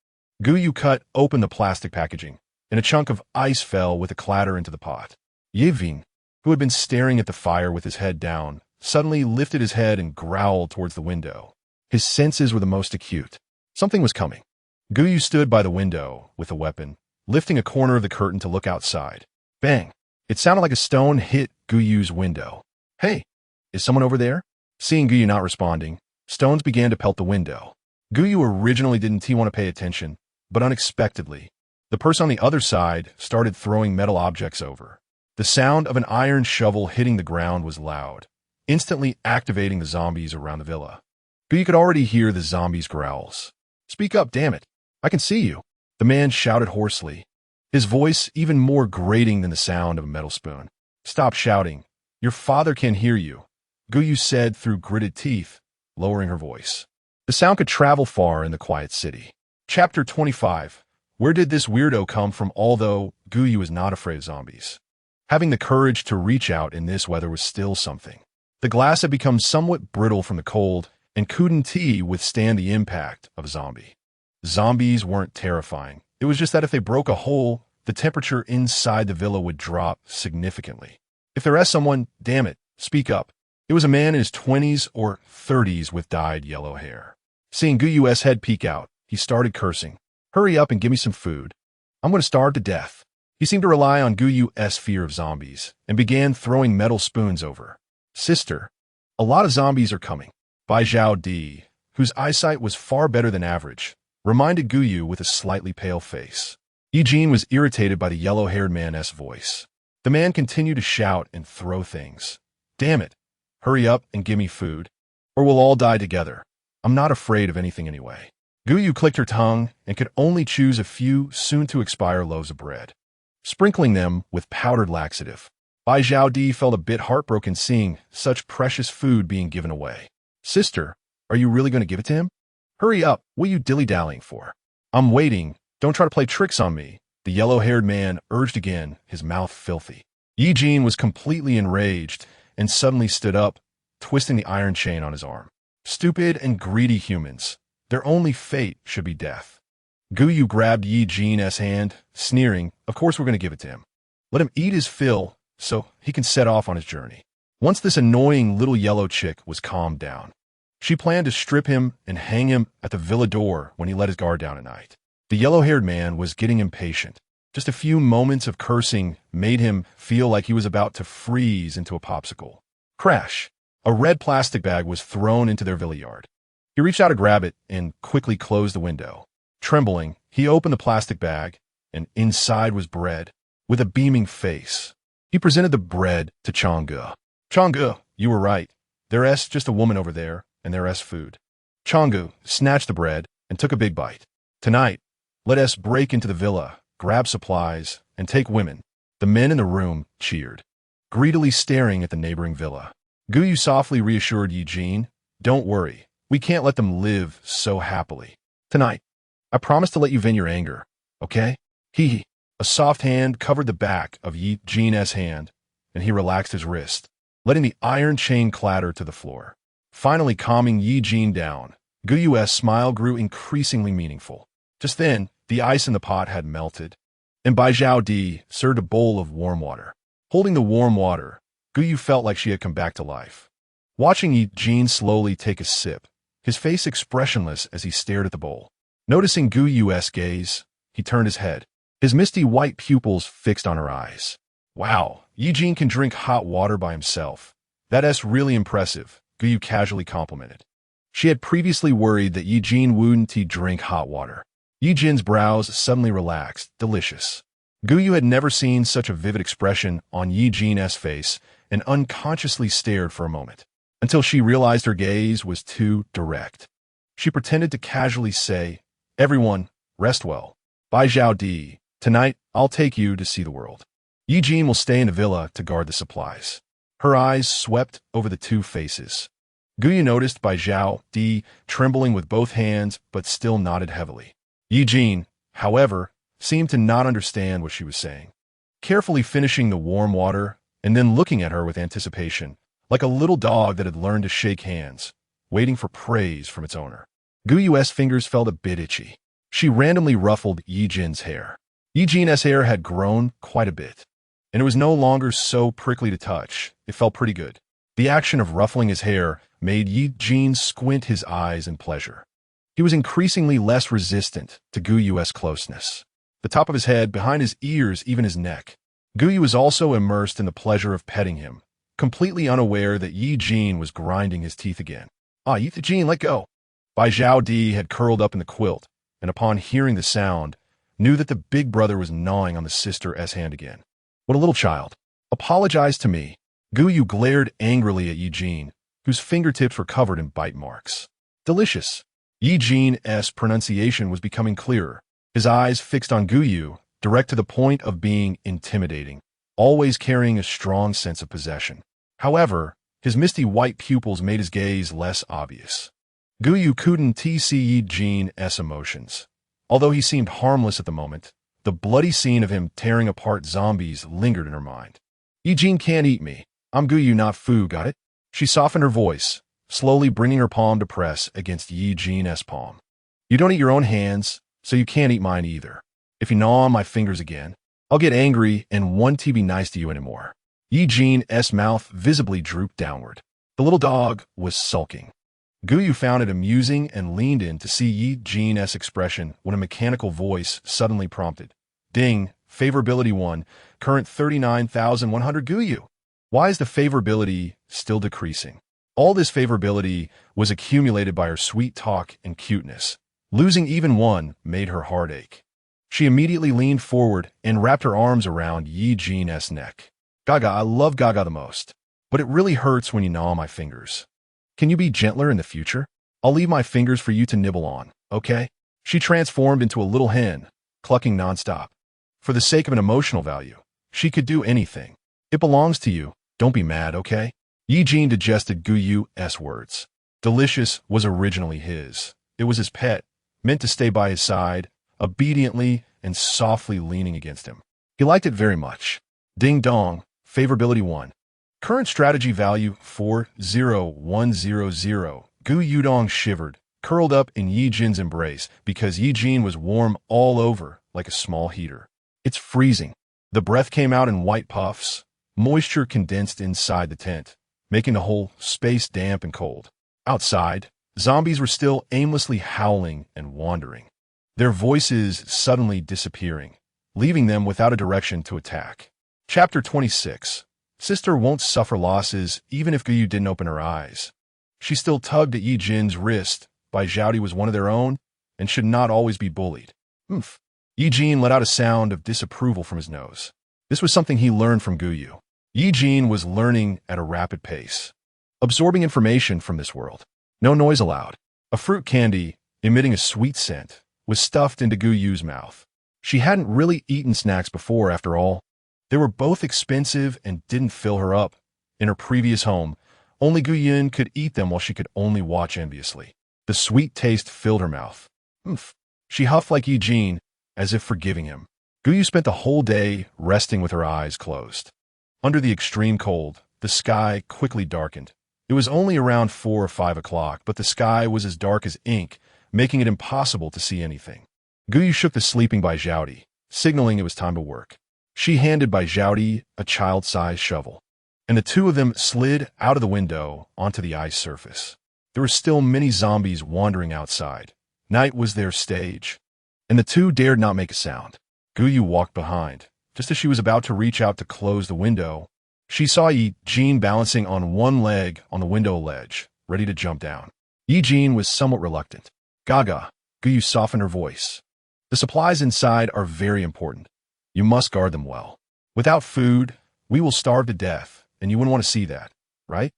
Guyu cut open the plastic packaging, and a chunk of ice fell with a clatter into the pot. Ye Jin, who had been staring at the fire with his head down, suddenly lifted his head and growled towards the window. His senses were the most acute. Something was coming. Guyu stood by the window with a weapon, lifting a corner of the curtain to look outside. Bang! It sounded like a stone hit Guyu's window. "Hey, is someone over there?" Seeing Guyu not responding, stones began to pelt the window. Guyu originally didn't want to pay attention, but unexpectedly, the person on the other side started throwing metal objects over. The sound of an iron shovel hitting the ground was loud, instantly activating the zombies around the villa. Guyu could already hear the zombies' growls. "Speak up, damn it. I can see you," the man shouted hoarsely, his voice even more grating than the sound of a metal spoon. "Stop shouting. Your father can hear you. Guyu said through gritted teeth, lowering her voice. The sound could travel far in the quiet city. Chapter 25. Where did this weirdo come from? Although Guyu is not afraid of zombies, having the courage to reach out in this weather was still something. The glass had become somewhat brittle from the cold, and couldn't withstand the impact of a zombie. Zombies weren't terrifying. It was just that if they broke a hole, the temperature inside the villa would drop significantly. If there is someone, damn it, speak up. It was a man in his 20s or 30s with dyed yellow hair. Seeing Guyu's head peek out, he started cursing. Hurry up and give me some food. I'm going to starve to death. He seemed to rely on Guyu's fear of zombies and began throwing metal spoons over. Sister, a lot of zombies are coming. The, whose eyesight was far better than average, reminded Guyu with a slightly pale face. Ye Jin was irritated by the yellow-haired man's voice. The man continued to shout and throw things. Damn it. Hurry up and give me food, or we'll all die together. I'm not afraid of anything anyway. Guyu clicked her tongue and could only choose a few soon-to-expire loaves of bread, sprinkling them with powdered laxative. The felt a bit heartbroken seeing such precious food being given away. Sister, are you really going to give it to him? Hurry up, what are you dilly-dallying for? I'm waiting, don't try to play tricks on me, the yellow-haired man urged again, his mouth filthy. Ye Jin was completely enraged and suddenly stood up, twisting the iron chain on his arm. Stupid and greedy humans, their only fate should be death. Guyu grabbed Ye Jin's hand, sneering, of course we're going to give it to him. Let him eat his fill so he can set off on his journey. Once this annoying little yellow chick was calmed down, she planned to strip him and hang him at the villa door when he let his guard down at night. The yellow-haired man was getting impatient. Just a few moments of cursing made him feel like he was about to freeze into a popsicle. Crash! A red plastic bag was thrown into their villa yard. He reached out to grab it and quickly closed the window. Trembling, he opened the plastic bag, and inside was bread, with a beaming face. He presented the bread to Chang'e. Chang'e, you were right. There's just a woman over there, and there's food. Chang'e snatched the bread and took a big bite. Tonight, let us break into the villa, grab supplies, and take women. The men in the room cheered, greedily staring at the neighboring villa. Guyu softly reassured Ye Jin, don't worry, we can't let them live so happily. Tonight, I promise to let you vent your anger, okay? Hee. A soft hand covered the back of Ye Jin's hand, and he relaxed his wrist, letting the iron chain clatter to the floor. Finally calming Ye Jin down, Guyu's smile grew increasingly meaningful. Just then, the ice in the pot had melted, and De served a bowl of warm water. Holding the warm water, Guyu felt like she had come back to life. Watching Ye Jin slowly take a sip, his face expressionless as he stared at the bowl. Noticing Guyu's gaze, he turned his head, his misty white pupils fixed on her eyes. Wow, Ye Jin can drink hot water by himself. That's really impressive, Guyu casually complimented. She had previously worried that Ye Jin wouldn't drink hot water. Ye Jin's brows suddenly relaxed, delicious. Guyu had never seen such a vivid expression on Ye Jin's face and unconsciously stared for a moment, until she realized her gaze was too direct. She pretended to casually say, everyone, rest well. De, tonight I'll take you to see the world. Ye Jin will stay in the villa to guard the supplies. Her eyes swept over the two faces. Guyu noticed De trembling with both hands but still nodded heavily. Ye Jin, however, seemed to not understand what she was saying, carefully finishing the warm water and then looking at her with anticipation, like a little dog that had learned to shake hands, waiting for praise from its owner. Guyu's fingers felt a bit itchy. She randomly ruffled Ye Jin's hair. Ye Jin's hair had grown quite a bit, and it was no longer so prickly to touch. It felt pretty good. The action of ruffling his hair made Ye Jin squint his eyes in pleasure. He was increasingly less resistant to Guyu's closeness. The top of his head, behind his ears, even his neck. Guyu was also immersed in the pleasure of petting him, completely unaware that Ye Jin was grinding his teeth again. Ye Jin, let go. De had curled up in the quilt, and upon hearing the sound, knew that the big brother was gnawing on the sister's hand again. What a little child. Apologize to me. Guyu glared angrily at Ye Jin, whose fingertips were covered in bite marks. Delicious. Ye Jin's pronunciation was becoming clearer, his eyes fixed on Guyu, direct to the point of being intimidating, always carrying a strong sense of possession. However, His misty white pupils made his gaze less obvious. Guyu couldn't see Ye Jin's emotions. Although he seemed harmless at the moment, the bloody scene of him tearing apart zombies lingered in her mind. Ye Jin can't eat me. I'm Guyu, not Fu, got it? She softened her voice, slowly bringing her palm to press against Ye Jin's palm. You don't eat your own hands, so you can't eat mine either. If you gnaw on my fingers again, I'll get angry and won't be nice to you anymore. Ye Jin's mouth visibly drooped downward. The little dog was sulking. Guyu found it amusing and leaned in to see Ye Jin's expression when a mechanical voice suddenly prompted. Ding, favorability 1, current 39,100 Guyu. Why is the favorability still decreasing? All this favorability was accumulated by her sweet talk and cuteness. Losing even one made her heart ache. She immediately leaned forward and wrapped her arms around Ye Jin's neck. Gaga, I love Gaga the most, but it really hurts when you gnaw on my fingers. Can you be gentler in the future? I'll leave my fingers for you to nibble on, okay? She transformed into a little hen, clucking nonstop. For the sake of an emotional value, she could do anything. It belongs to you. Don't be mad, okay? Ye Jin digested Guyu's words. Delicious was originally his. It was his pet, meant to stay by his side, obediently and softly leaning against him. He liked it very much. Ding dong, favorability 1. Current strategy value 40100. Gu Yudong shivered, curled up in Ye Jin's embrace because Ye Jin was warm all over like a small heater. It's freezing. The breath came out in white puffs. Moisture condensed inside the tent, making the whole space damp and cold. Outside, zombies were still aimlessly howling and wandering, their voices suddenly disappearing, leaving them without a direction to attack. Chapter 26. Sister won't suffer losses even if Guyu didn't open her eyes. She still tugged at Ye Jin's wrist. Bai Zhaodi was one of their own and should not always be bullied. Oomph. Ye Jin let out a sound of disapproval from his nose. This was something he learned from Guyu. Ye Jin was learning at a rapid pace, absorbing information from this world. No noise allowed. A fruit candy, emitting a sweet scent, was stuffed into Guyu's mouth. She hadn't really eaten snacks before, after all. They were both expensive and didn't fill her up. In her previous home, only Guyu could eat them while she could only watch enviously. The sweet taste filled her mouth. Oomph. She huffed like Ye Jin, as if forgiving him. Guyu spent the whole day resting with her eyes closed. Under the extreme cold, the sky quickly darkened. It was only around 4 or 5 o'clock, but the sky was as dark as ink, making it impossible to see anything. Guyu shook the sleeping Bai Zhaodi, signaling it was time to work. She handed Bai Zhaodi a child-sized shovel, and the two of them slid out of the window onto the ice surface. There were still many zombies wandering outside. Night was their stage, and the two dared not make a sound. Guyu walked behind. Just as she was about to reach out to close the window, she saw Ye Jin balancing on one leg on the window ledge, ready to jump down. Ye Jin was somewhat reluctant. Gaga, Guyu softened her voice. The supplies inside are very important. You must guard them well. Without food, we will starve to death, and you wouldn't want to see that, right?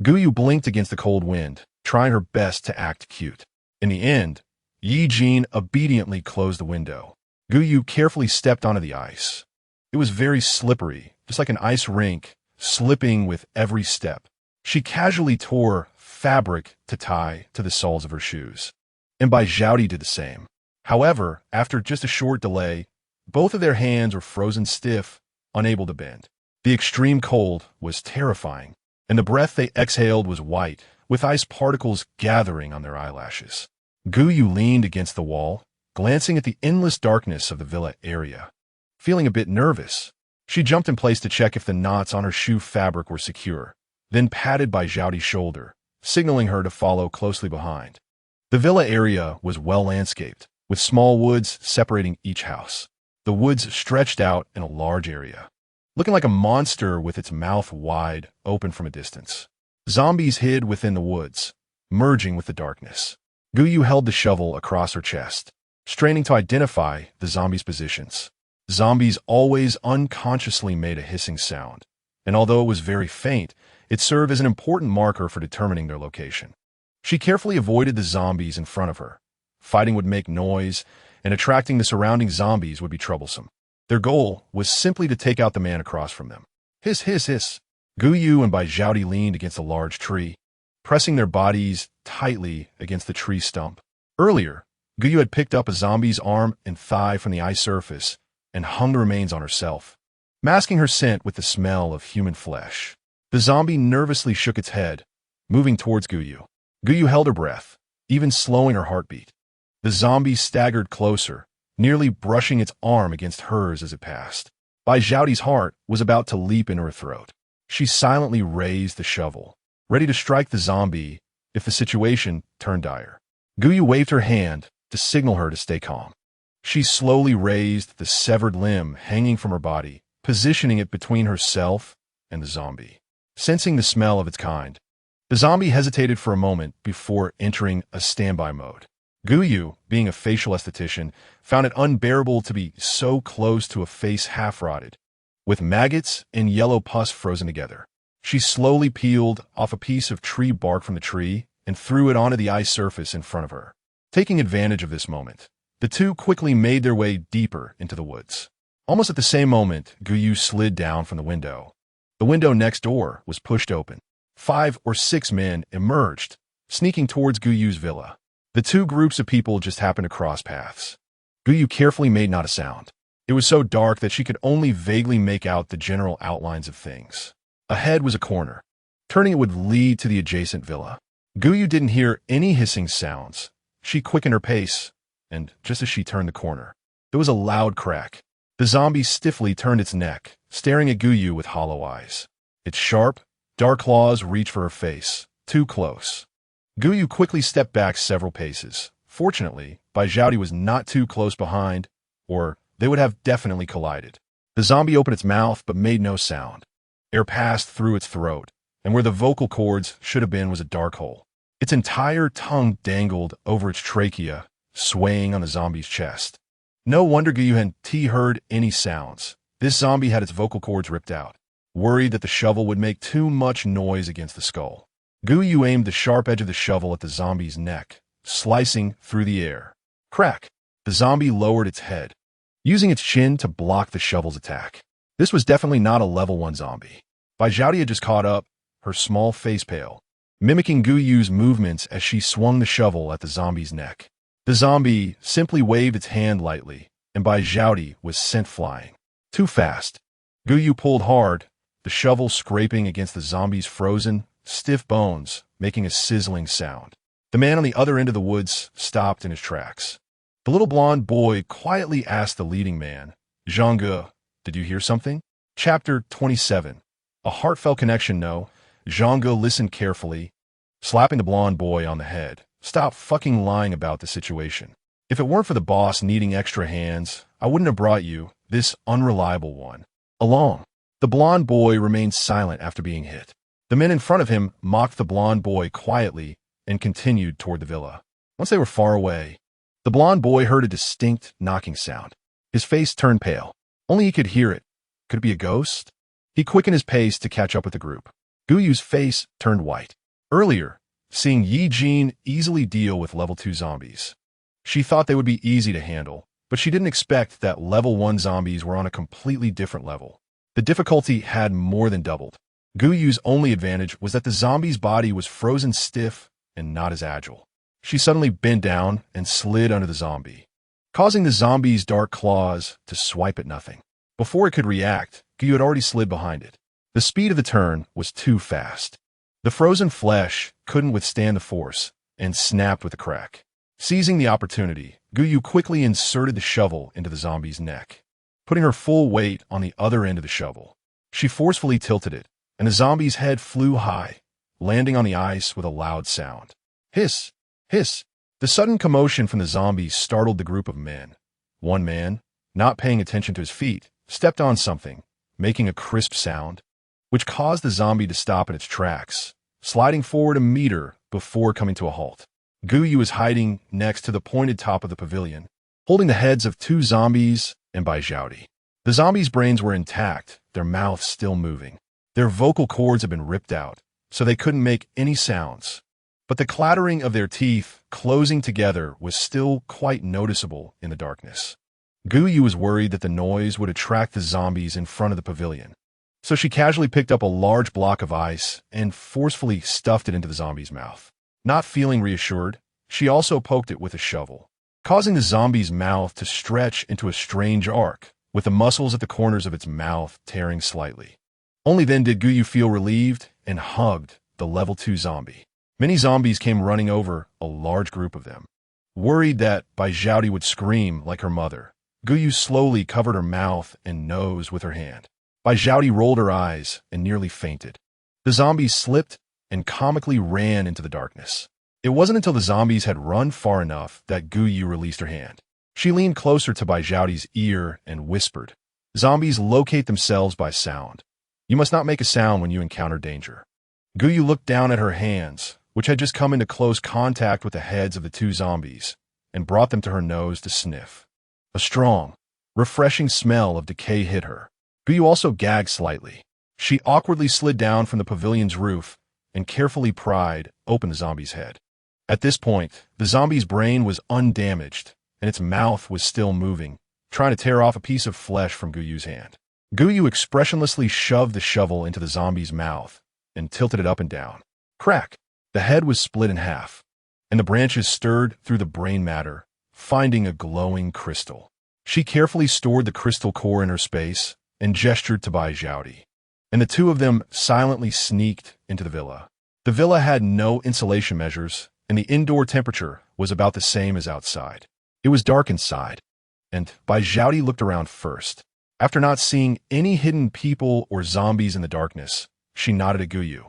Guyu blinked against the cold wind, trying her best to act cute. In the end, Ye Jin obediently closed the window. Guyu carefully stepped onto the ice. It was very slippery, just like an ice rink, slipping with every step. She casually tore fabric to tie to the soles of her shoes, and Bai Zhaodi did the same. However, after just a short delay, both of their hands were frozen stiff, unable to bend. The extreme cold was terrifying, and the breath they exhaled was white, with ice particles gathering on their eyelashes. Guyu leaned against the wall, glancing at the endless darkness of the villa area. Feeling a bit nervous, she jumped in place to check if the knots on her shoe fabric were secure, then patted Bai Zhaodi's shoulder, signaling her to follow closely behind. The villa area was well landscaped, with small woods separating each house. The woods stretched out in a large area, looking like a monster with its mouth wide open from a distance. Zombies hid within the woods, merging with the darkness. Guyu held the shovel across her chest, straining to identify the zombies' positions. Zombies always unconsciously made a hissing sound, and although it was very faint, it served as an important marker for determining their location. She carefully avoided the zombies in front of her. Fighting would make noise, and attracting the surrounding zombies would be troublesome. Their goal was simply to take out the man across from them. Hiss, hiss, hiss. Guyu and Bai Zhaodi leaned against a large tree, pressing their bodies tightly against the tree stump. Earlier, Guyu had picked up a zombie's arm and thigh from the ice surface and hung the remains on herself, masking her scent with the smell of human flesh. The zombie nervously shook its head, moving towards Guyu. Guyu held her breath, even slowing her heartbeat. The zombie staggered closer, nearly brushing its arm against hers as it passed. Bai Zhaodi's heart was about to leap into her throat. She silently raised the shovel, ready to strike the zombie if the situation turned dire. Guyu waved her hand to signal her to stay calm. She slowly raised the severed limb hanging from her body, positioning it between herself and the zombie. Sensing the smell of its kind, the zombie hesitated for a moment before entering a standby mode. Guyu, being a facial esthetician, found it unbearable to be so close to a face half-rotted, with maggots and yellow pus frozen together. She slowly peeled off a piece of tree bark from the tree and threw it onto the ice surface in front of her. Taking advantage of this moment, the two quickly made their way deeper into the woods. Almost at the same moment, Guyu slid down from the window. The window next door was pushed open. 5 or 6 men emerged, sneaking towards Guyu's villa. The two groups of people just happened to cross paths. Guyu carefully made not a sound. It was so dark that she could only vaguely make out the general outlines of things. Ahead was a corner. Turning it would lead to the adjacent villa. Guyu didn't hear any hissing sounds. She quickened her pace, and just as she turned the corner, there was a loud crack. The zombie stiffly turned its neck, staring at Guyu with hollow eyes. Its sharp, dark claws reached for her face, too close. Guyu quickly stepped back several paces. Fortunately, Bai Zhaodi was not too close behind, or they would have definitely collided. The zombie opened its mouth but made no sound. Air passed through its throat, and where the vocal cords should have been was a dark hole. Its entire tongue dangled over its trachea, swaying on the zombie's chest. No wonder Guyu hadn't heard any sounds. This zombie had its vocal cords ripped out, worried that the shovel would make too much noise against the skull. Guyu aimed the sharp edge of the shovel at the zombie's neck, slicing through the air. Crack! The zombie lowered its head, using its chin to block the shovel's attack. This was definitely not a level 1 zombie. Bai Zhaodi had just caught up, her small face pale, mimicking Guyu's movements as she swung the shovel at the zombie's neck. The zombie simply waved its hand lightly, and Bai Zhaodi was sent flying. Too fast. Guyu pulled hard, the shovel scraping against the zombie's frozen, stiff bones, making a sizzling sound. The man on the other end of the woods stopped in his tracks. The little blonde boy quietly asked the leading man, "Zhang, did you hear something?" Chapter 27. A heartfelt connection, no. Zhang listened carefully, slapping the blonde boy on the head. "Stop fucking lying about the situation. If it weren't for the boss needing extra hands, I wouldn't have brought you, this unreliable one, along." The blonde boy remained silent after being hit. The men in front of him mocked the blonde boy quietly and continued toward the villa. Once they were far away, the blonde boy heard a distinct knocking sound. His face turned pale. Only he could hear it. Could it be a ghost? He quickened his pace to catch up with the group. Guyu's face turned white. Earlier, seeing Ye Jin easily deal with level 2 zombies, she thought they would be easy to handle, but she didn't expect that level 1 zombies were on a completely different level. The difficulty had more than doubled. Guyu's only advantage was that the zombie's body was frozen stiff and not as agile. She suddenly bent down and slid under the zombie, causing the zombie's dark claws to swipe at nothing. Before it could react, Guyu had already slid behind it. The speed of the turn was too fast. The frozen flesh couldn't withstand the force and snapped with a crack. Seizing the opportunity, Guyu quickly inserted the shovel into the zombie's neck, putting her full weight on the other end of the shovel. She forcefully tilted it, and the zombie's head flew high, landing on the ice with a loud sound. Hiss! Hiss! The sudden commotion from the zombies startled the group of men. One man, not paying attention to his feet, stepped on something, making a crisp sound, which caused the zombie to stop in its tracks, sliding forward a meter before coming to a halt. Guyu was hiding next to the pointed top of the pavilion, holding the heads of 2 zombies and Bai Zhaodi. The zombies' brains were intact, their mouths still moving. Their vocal cords had been ripped out, so they couldn't make any sounds. But the clattering of their teeth closing together was still quite noticeable in the darkness. Guyu was worried that the noise would attract the zombies in front of the pavilion. So she casually picked up a large block of ice and forcefully stuffed it into the zombie's mouth. Not feeling reassured, she also poked it with a shovel, causing the zombie's mouth to stretch into a strange arc, with the muscles at the corners of its mouth tearing slightly. Only then did Guyu feel relieved and hugged the level 2 zombie. Many zombies came running over, a large group of them. Worried that Bai Zhaodi would scream like her mother, Guyu slowly covered her mouth and nose with her hand. Bai Zhaodi rolled her eyes and nearly fainted. The zombies slipped and comically ran into the darkness. It wasn't until the zombies had run far enough that Guyu released her hand. She leaned closer to Bai Zhaodi's ear and whispered, "Zombies locate themselves by sound. You must not make a sound when you encounter danger." Guyu looked down at her hands, which had just come into close contact with the heads of the 2 zombies, and brought them to her nose to sniff. A strong, refreshing smell of decay hit her. Guyu also gagged slightly. She awkwardly slid down from the pavilion's roof and carefully pried open the zombie's head. At this point, the zombie's brain was undamaged, and its mouth was still moving, trying to tear off a piece of flesh from Guyu's hand. Guyu expressionlessly shoved the shovel into the zombie's mouth and tilted it up and down. Crack! The head was split in half, and the branches stirred through the brain matter, finding a glowing crystal. She carefully stored the crystal core in her space and gestured to Bai Zhaodi, and the 2 of them silently sneaked into the villa. The villa had no insulation measures, and the indoor temperature was about the same as outside. It was dark inside, and Bai Zhaodi looked around first. After not seeing any hidden people or zombies in the darkness, she nodded at Guyu.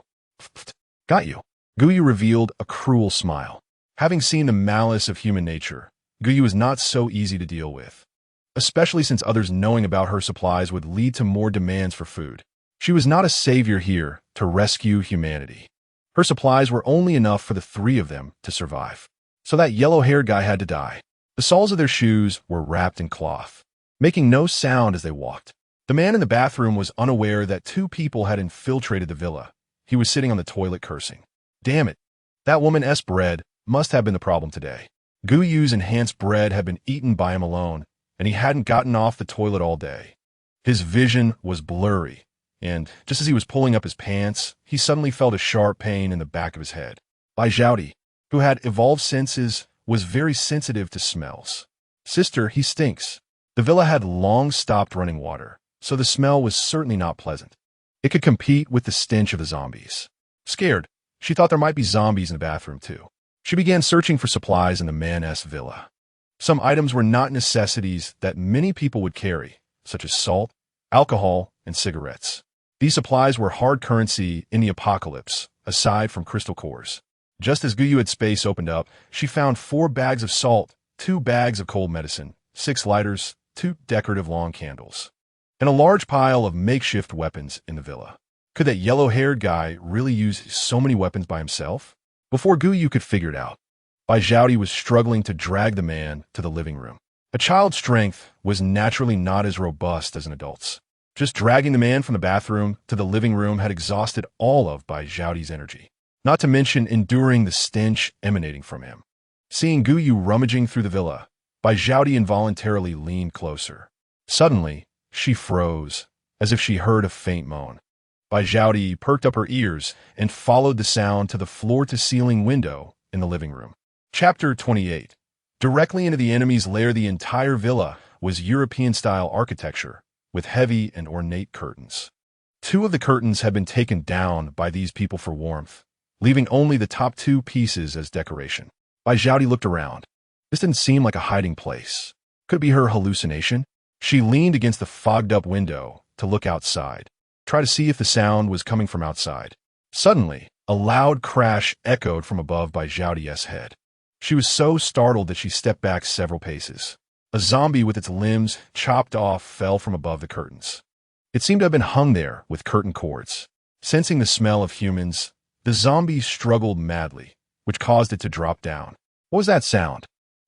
"Got you." Guyu revealed a cruel smile. Having seen the malice of human nature, Guyu was not so easy to deal with, especially since others knowing about her supplies would lead to more demands for food. She was not a savior here to rescue humanity. Her supplies were only enough for the 3 of them to survive. So that yellow-haired guy had to die. The soles of their shoes were wrapped in cloth, making no sound as they walked. The man in the bathroom was unaware that 2 people had infiltrated the villa. He was sitting on the toilet cursing. Damn it, that woman's bread must have been the problem today. Guyu's enhanced bread had been eaten by him alone, and he hadn't gotten off the toilet all day. His vision was blurry, and just as he was pulling up his pants, he suddenly felt a sharp pain in the back of his head. Bai Zhaodi, who had evolved senses, was very sensitive to smells. "Sister, he stinks." The villa had long stopped running water, so the smell was certainly not pleasant. It could compete with the stench of the zombies. Scared, she thought there might be zombies in the bathroom too. She began searching for supplies in the man's villa. Some items were not necessities that many people would carry, such as salt, alcohol, and cigarettes. These supplies were hard currency in the apocalypse, aside from crystal cores. Just as Guyu had space opened up, she found 4 bags of salt, 2 bags of cold medicine, 6 lighters, 2 decorative long candles, and a large pile of makeshift weapons in the villa. Could that yellow-haired guy really use so many weapons by himself? Before Guyu could figure it out, Bai Zhaodi was struggling to drag the man to the living room. A child's strength was naturally not as robust as an adult's. Just dragging the man from the bathroom to the living room had exhausted all of Bai Zhaodi's energy, not to mention enduring the stench emanating from him. Seeing Guyu rummaging through the villa, Bai Zhaodi involuntarily leaned closer. Suddenly, she froze, as if she heard a faint moan. Bai Zhaodi perked up her ears and followed the sound to the floor-to-ceiling window in the living room. Chapter 28. Directly into the enemy's lair, the entire villa was European-style architecture, with heavy and ornate curtains. 2 of the curtains had been taken down by these people for warmth, leaving only the top 2 pieces as decoration. Bai Zhaodi looked around. This didn't seem like a hiding place. Could it be her hallucination? She leaned against the fogged-up window to look outside, try to see if the sound was coming from outside. Suddenly, a loud crash echoed from above Bai Zhaodi's head. She was so startled that she stepped back several paces. A zombie with its limbs chopped off fell from above the curtains. It seemed to have been hung there with curtain cords. Sensing the smell of humans, the zombie struggled madly, which caused it to drop down. What was that sound?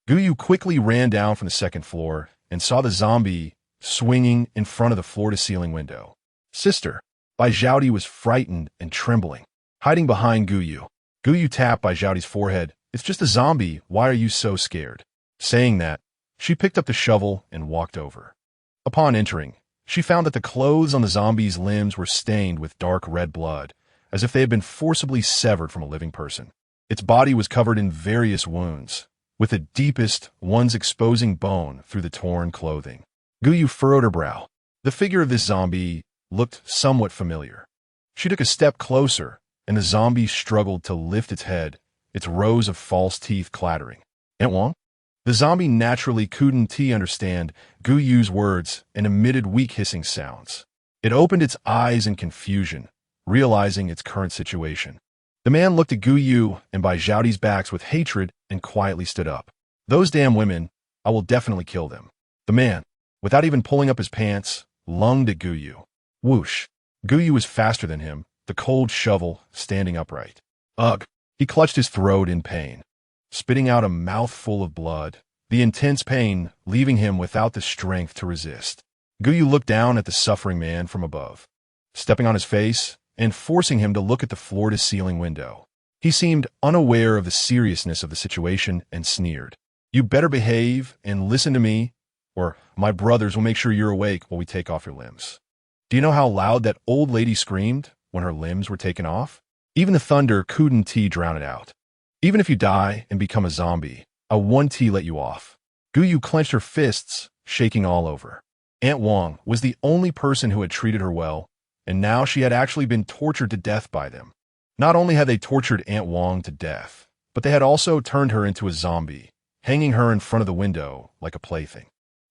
Guyu quickly ran down from the 2nd floor and saw the zombie swinging in front of the floor-to-ceiling window. "Sister." Bai Zhaodi was frightened and trembling, hiding behind Guyu. Guyu tapped Bai Zhaodi's forehead. "It's just a zombie. Why are you so scared?" Saying that, she picked up the shovel and walked over. Upon entering, She found that the clothes on the zombie's limbs were stained with dark red blood, as if they had been forcibly severed from a living person. Its body was covered in various wounds, with the deepest ones exposing bone through the torn clothing. Guyu furrowed her brow. The figure of this zombie looked somewhat familiar. She took a step closer, and the zombie struggled to lift its head, its rows of false teeth clattering. Aunt Wong? The zombie naturally couldn't understand Guyu's words and emitted weak hissing sounds. It opened its eyes in confusion, realizing its current situation. The man looked at Guyu and by Zhaoti's backs with hatred and quietly stood up. Those damn women, I will definitely kill them. The man, without even pulling up his pants, lunged at Guyu. Whoosh. Guyu was faster than him, the cold shovel standing upright. Ugh. He clutched his throat in pain, spitting out a mouthful of blood, the intense pain leaving him without the strength to resist. Guyu looked down at the suffering man from above, stepping on his face and forcing him to look at the floor-to-ceiling window. He seemed unaware of the seriousness of the situation and sneered. You better behave and listen to me, or my brothers will make sure you're awake while we take off your limbs. Do you know how loud that old lady screamed when her limbs were taken off? Even the thunder couldn't drown it out. Even if you die and become a zombie, I won't let you off. Guyu clenched her fists, shaking all over. Aunt Wong was the only person who had treated her well, and now she had actually been tortured to death by them. Not only had they tortured Aunt Wong to death, but they had also turned her into a zombie, hanging her in front of the window like a plaything.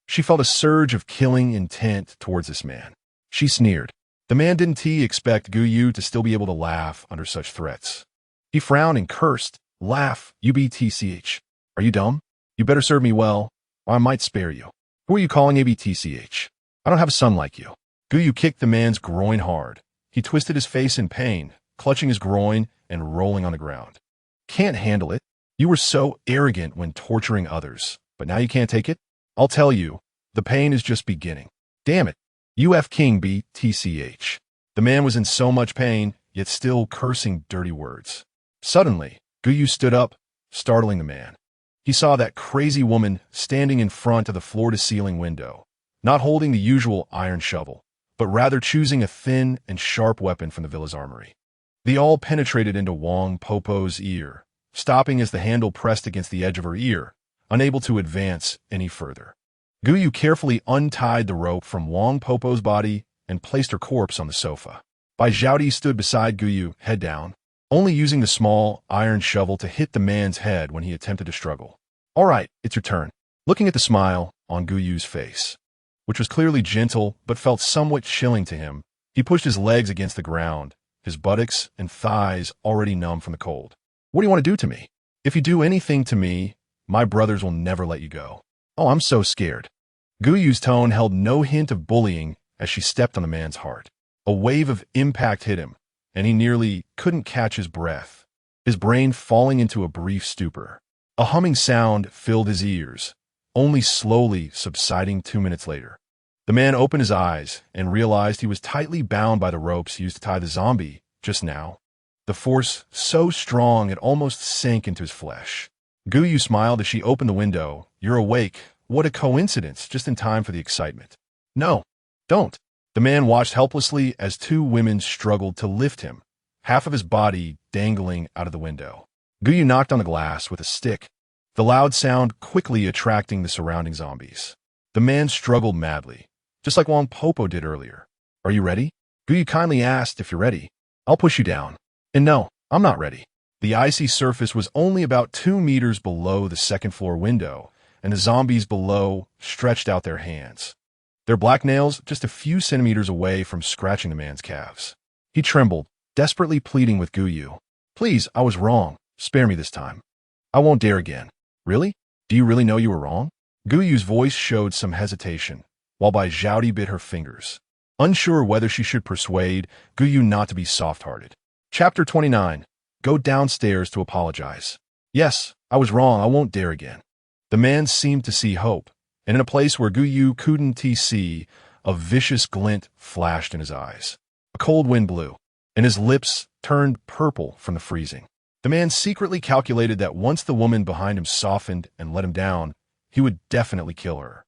She felt a surge of killing intent towards this man. She sneered. The man didn't expect Guyu to still be able to laugh under such threats. He frowned and cursed. Laugh, UBTCH. Are you dumb? You better serve me well, or I might spare you. Who are you calling ABTCH? I don't have a son like you. Guyu kicked the man's groin hard. He twisted his face in pain, clutching his groin and rolling on the ground. Can't handle it. You were so arrogant when torturing others, but now you can't take it? I'll tell you, the pain is just beginning. Damn it. UF King BTCH. The man was in so much pain, yet still cursing dirty words. Suddenly, Guyu stood up, startling the man. He saw that crazy woman standing in front of the floor-to-ceiling window, not holding the usual iron shovel, but rather choosing a thin and sharp weapon from the villa's armory. The awl penetrated into Wong Popo's ear, stopping as the handle pressed against the edge of her ear, unable to advance any further. Guyu carefully untied the rope from Wong Popo's body and placed her corpse on the sofa. Bai Zhaoti stood beside Guyu, head down, only using the small iron shovel to hit the man's head when he attempted to struggle. All right, it's your turn. Looking at the smile on Guyu's face, which was clearly gentle but felt somewhat chilling to him, he pushed his legs against the ground, his buttocks and thighs already numb from the cold. What do you want to do to me? If you do anything to me, my brothers will never let you go. Oh, I'm so scared. Guyu's tone held no hint of bullying as she stepped on the man's heart. A wave of impact hit him, and he nearly couldn't catch his breath, his brain falling into a brief stupor. A humming sound filled his ears, only slowly subsiding 2 minutes later. The man opened his eyes and realized he was tightly bound by the ropes used to tie the zombie just now. The force so strong it almost sank into his flesh. Guyu smiled as she opened the window. You're awake. What a coincidence, just in time for the excitement. No, don't. The man watched helplessly as two women struggled to lift him, half of his body dangling out of the window. Guyu knocked on the glass with a stick, the loud sound quickly attracting the surrounding zombies. The man struggled madly, just like Wong Popo did earlier. Are you ready? Guyu kindly asked if you're ready. I'll push you down. And no, I'm not ready. The icy surface was only about 2 meters below the second-floor window, and the zombies below stretched out their hands, their black nails just a few centimeters away from scratching the man's calves. He trembled, desperately pleading with Guyu. Please, I was wrong. Spare me this time. I won't dare again. Really? Do you really know you were wrong? Guyu's voice showed some hesitation, while Bai Zhaoti bit her fingers, unsure whether she should persuade Guyu not to be soft-hearted. Chapter 29. Go downstairs to apologize. Yes, I was wrong. I won't dare again. The man seemed to see hope, and in a place where Guyu couldn't see, a vicious glint flashed in his eyes. A cold wind blew, and his lips turned purple from the freezing. The man secretly calculated that once the woman behind him softened and let him down, he would definitely kill her.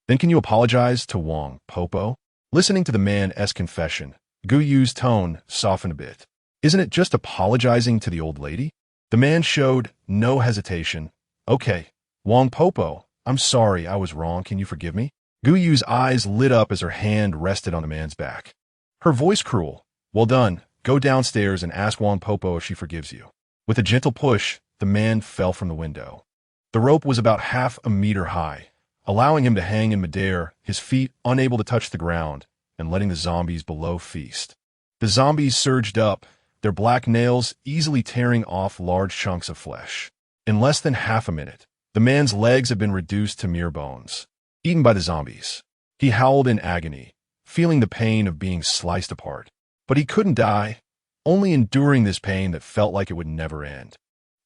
Then can you apologize to Wong Popo? Listening to the man's confession, Gu Yu's tone softened a bit. Isn't it just apologizing to the old lady? The man showed no hesitation. Okay, Wang Popo, I'm sorry, I was wrong. Can you forgive me? Gu Yu's eyes lit up as her hand rested on the man's back. Her voice cruel. Well done. Go downstairs and ask Wang Popo if she forgives you. With a gentle push, the man fell from the window. The rope was about half a meter high, allowing him to hang in midair, his feet unable to touch the ground, and letting the zombies below feast. The zombies surged up, their black nails easily tearing off large chunks of flesh. In less than half a minute, the man's legs had been reduced to mere bones, eaten by the zombies. He howled in agony, feeling the pain of being sliced apart. But he couldn't die, only enduring this pain that felt like it would never end.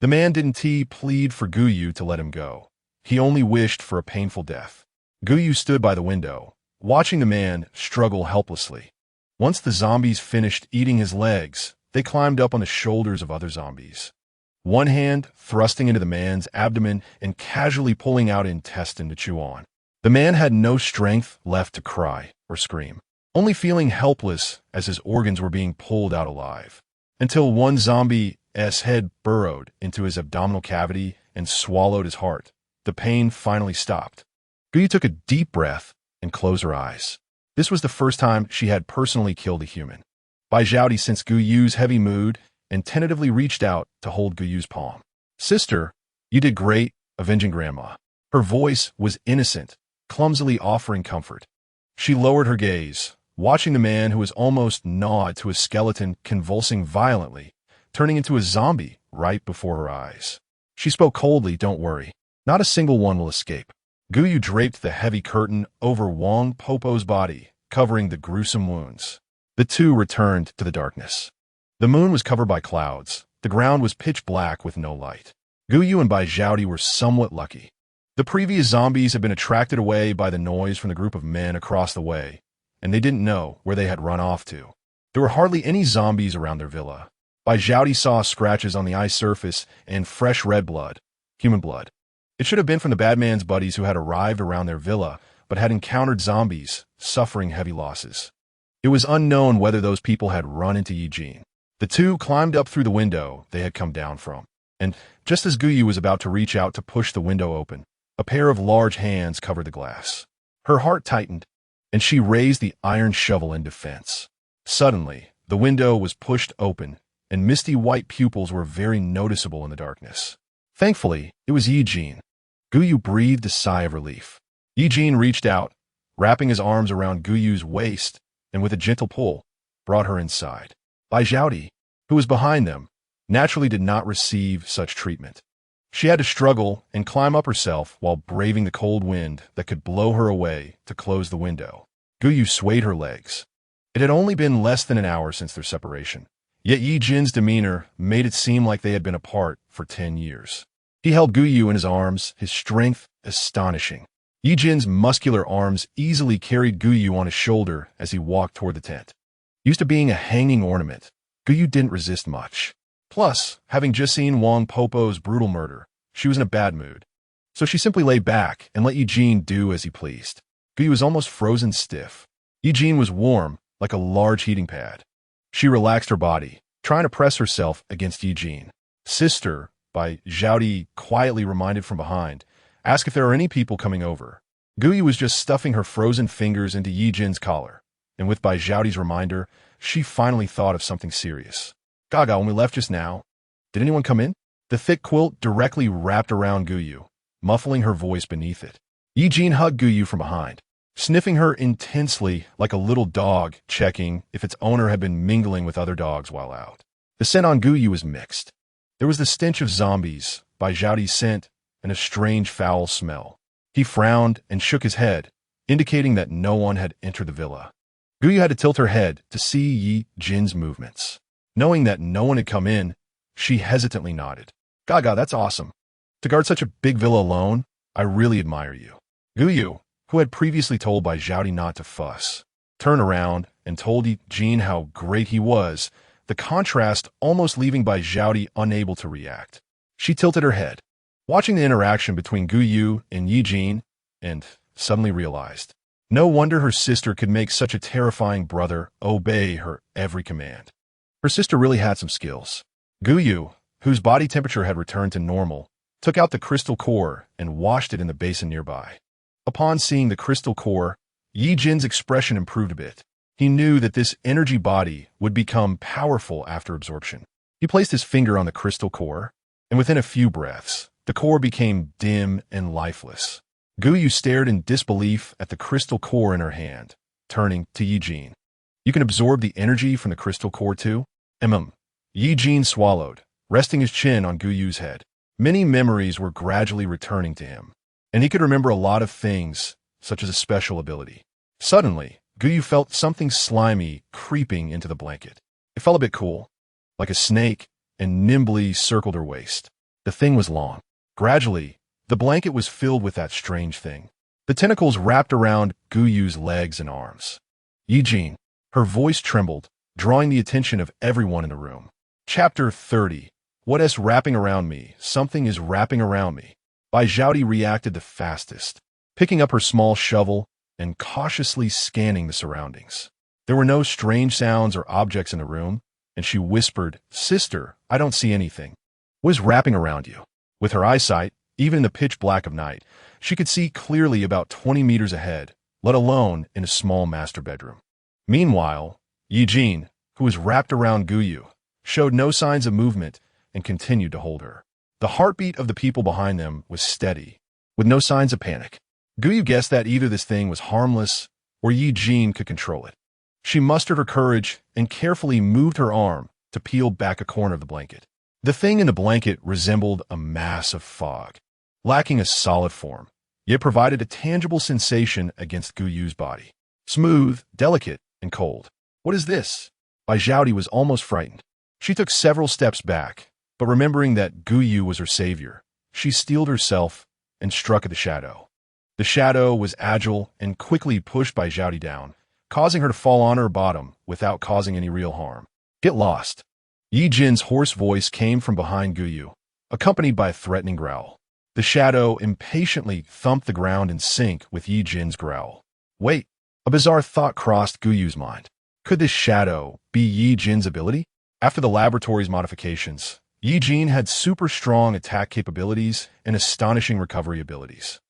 The man didn't plead for Gu Yu to let him go. He only wished for a painful death. Gu Yu stood by the window, watching the man struggle helplessly. Once the zombies finished eating his legs, they climbed up on the shoulders of other zombies. One hand thrusting into the man's abdomen and casually pulling out intestine to chew on. The man had no strength left to cry or scream, only feeling helpless as his organs were being pulled out alive. Until one zombie's head burrowed into his abdominal cavity and swallowed his heart. The pain finally stopped. Gu Yu took a deep breath and closed her eyes. This was the first time she had personally killed a human. Bai Zhaodi sensed Gu Yu's heavy mood and tentatively reached out to hold Gu Yu's palm. Sister, you did great, avenging Grandma. Her voice was innocent, clumsily offering comfort. She lowered her gaze, watching the man who was almost gnawed to a skeleton convulsing violently, turning into a zombie right before her eyes. She spoke coldly, don't worry. Not a single one will escape. Gu Yu draped the heavy curtain over Wang Popo's body, covering the gruesome wounds. The two returned to the darkness. The moon was covered by clouds. The ground was pitch black with no light. Gu Yu and Bai Zhaodi were somewhat lucky. The previous zombies had been attracted away by the noise from the group of men across the way, and they didn't know where they had run off to. There were hardly any zombies around their villa. Bai Zhaodi saw scratches on the ice surface and fresh red blood, human blood. It should have been from the bad man's buddies who had arrived around their villa, but had encountered zombies, suffering heavy losses. It was unknown whether those people had run into Ye Jin. The two climbed up through the window they had come down from, and just as Gu Yu was about to reach out to push the window open, a pair of large hands covered the glass. Her heart tightened, and she raised the iron shovel in defense. Suddenly, the window was pushed open, and misty white pupils were very noticeable in the darkness. Thankfully, it was Ye Jin. Gu Yu breathed a sigh of relief. Ye Jin reached out, wrapping his arms around Gu Yu's waist, and with a gentle pull, brought her inside. Bai Zhaodi, who was behind them, naturally did not receive such treatment. She had to struggle and climb up herself while braving the cold wind that could blow her away to close the window. Gu Yu swayed her legs. It had only been less than an hour since their separation, yet Ye Jin's demeanor made it seem like they had been apart for 10 years. He held Gu Yu in his arms, his strength astonishing. Ye Jin's muscular arms easily carried Gu Yu on his shoulder as he walked toward the tent. Used to being a hanging ornament, Gu Yu didn't resist much. Plus, having just seen Wang Popo's brutal murder, she was in a bad mood. So she simply lay back and let Ye Jin do as he pleased. Gu Yu was almost frozen stiff. Ye Jin was warm, like a large heating pad. She relaxed her body, trying to press herself against Ye Jin. Sister, Bai Zhaodi quietly reminded from behind, asked if there are any people coming over. Gu Yu was just stuffing her frozen fingers into Ye Jin's collar, and with Bai Zhaodi's reminder, she finally thought of something serious. Gaga, when we left just now, did anyone come in? The thick quilt directly wrapped around Gu Yu, muffling her voice beneath it. Ye Jin hugged Gu Yu from behind, sniffing her intensely like a little dog checking if its owner had been mingling with other dogs while out. The scent on Gu Yu was mixed. There was the stench of zombies, Bai Zhaodi's scent, and a strange foul smell. He frowned and shook his head, indicating that no one had entered the villa. Gu Yu had to tilt her head to see Ye Jin's movements. Knowing that no one had come in, she hesitantly nodded. Gaga, that's awesome. To guard such a big villa alone, I really admire you. Gu Yu, who had previously told Bai Zhaodi not to fuss, turned around and told Ye Jin how great he was, the contrast almost leaving Bai Zhaodi unable to react. She tilted her head, watching the interaction between Gu Yu and Ye Jin, and suddenly realized, No wonder her sister could make such a terrifying brother obey her every command. Her sister really had some skills. Guyu, whose body temperature had returned to normal, took out the crystal core and washed it in the basin nearby. Upon seeing the crystal core, Ye Jin's expression improved a bit. He knew that this energy body would become powerful after absorption. He placed his finger on the crystal core, and within a few breaths, the core became dim and lifeless. Guyu stared in disbelief at the crystal core in her hand, turning to Ye Jin. You can absorb the energy from the crystal core too? Ye Jin swallowed, resting his chin on Guyu's head. Many memories were gradually returning to him, and he could remember a lot of things, such as a special ability. Suddenly, Guyu felt something slimy creeping into the blanket. It felt a bit cool, like a snake, and nimbly circled her waist. The thing was long. Gradually, the blanket was filled with that strange thing. The tentacles wrapped around Guyu's legs and arms. Ye Jin, her voice trembled, drawing the attention of everyone in the room. Chapter 30. What is wrapping around me? Something is wrapping around me. Bai Zhaodi reacted the fastest, picking up her small shovel and cautiously scanning the surroundings. There were no strange sounds or objects in the room, and she whispered, "Sister, I don't see anything. What is wrapping around you?" With her eyesight, even in the pitch black of night, she could see clearly about 20 meters ahead, let alone in a small master bedroom. Meanwhile, Ye Jin, who was wrapped around Guyu, showed no signs of movement and continued to hold her. The heartbeat of the people behind them was steady, with no signs of panic. Guyu guessed that either this thing was harmless or Ye Jin could control it. She mustered her courage and carefully moved her arm to peel back a corner of the blanket. The thing in the blanket resembled a mass of fog, lacking a solid form, yet provided a tangible sensation against Guyu's body. Smooth, delicate, and cold. What is this? Bai Zhaodi was almost frightened. She took several steps back, but remembering that Guyu was her savior, she steeled herself and struck at the shadow. The shadow was agile and quickly pushed Bai Zhaodi down, causing her to fall on her bottom without causing any real harm. Get lost. Ye Jin's hoarse voice came from behind Guyu, accompanied by a threatening growl. The shadow impatiently thumped the ground in sync with Ye Jin's growl. Wait, a bizarre thought crossed Guyu's mind. Could this shadow be Ye Jin's ability? After the laboratory's modifications, Ye Jin had super strong attack capabilities and astonishing recovery abilities.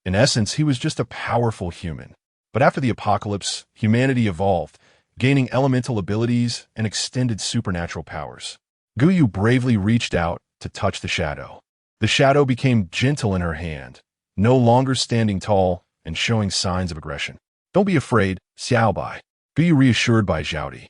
In essence, he was just a powerful human. But after the apocalypse, humanity evolved, gaining elemental abilities and extended supernatural powers. Guyu bravely reached out to touch the shadow. The shadow became gentle in her hand, no longer standing tall and showing signs of aggression. Don't be afraid, Xiaobai. Guyu reassured Bai Zhaodi,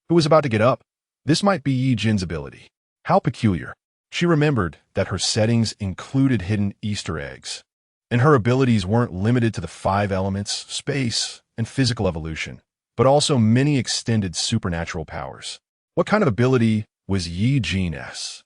who was about to get up. This might be Ye Jin's ability. How peculiar. She remembered that her settings included hidden Easter eggs, and her abilities weren't limited to the 5 elements, space, and physical evolution, but also many extended supernatural powers. What kind of ability was Ye Jin's?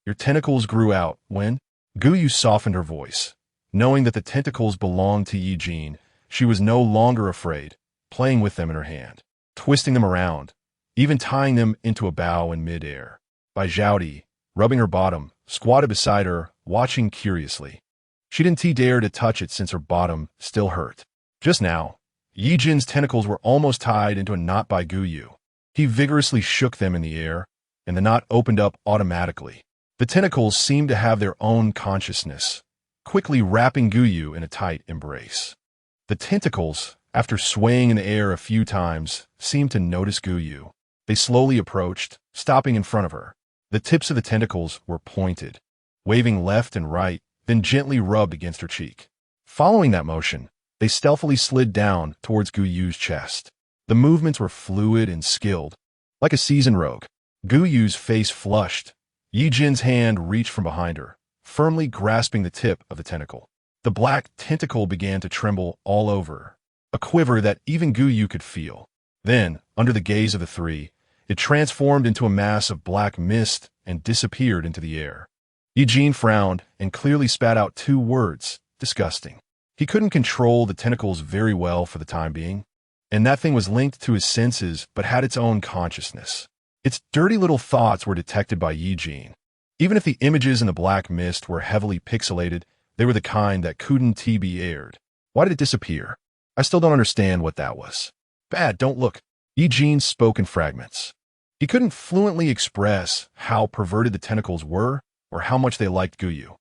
Your tentacles grew out when? Guyu softened her voice. Knowing that the tentacles belonged to Ye Jin, she was no longer afraid, playing with them in her hand, twisting them around, even tying them into a bow in midair. Bai Zhaodi, rubbing her bottom, squatted beside her, watching curiously. She didn't dare to touch it since her bottom still hurt. Just now, Ye Jin's tentacles were almost tied into a knot by Guyu. He vigorously shook them in the air, and the knot opened up automatically. The tentacles seemed to have their own consciousness, quickly wrapping Guyu in a tight embrace. The tentacles, after swaying in the air a few times, seemed to notice Guyu. They slowly approached, stopping in front of her. The tips of the tentacles were pointed, waving left and right, then gently rubbed against her cheek. Following that motion, they stealthily slid down towards Guyu's chest. The movements were fluid and skilled, like a seasoned rogue. Guyu's face flushed. Ye Jin's hand reached from behind her, firmly grasping the tip of the tentacle. The black tentacle began to tremble all over, a quiver that even Guyu could feel. Then, under the gaze of the three, it transformed into a mass of black mist and disappeared into the air. Ye Jin frowned and clearly spat out 2 words, disgusting. He couldn't control the tentacles very well for the time being, and that thing was linked to his senses but had its own consciousness. Its dirty little thoughts were detected by Ye Jin. Even if the images in the black mist were heavily pixelated, they were the kind that couldn't be aired. Why did it disappear? I still don't understand what that was. Bad, don't look. Ye Jin spoke in fragments. He couldn't fluently express how perverted the tentacles were or how much they liked Guyu.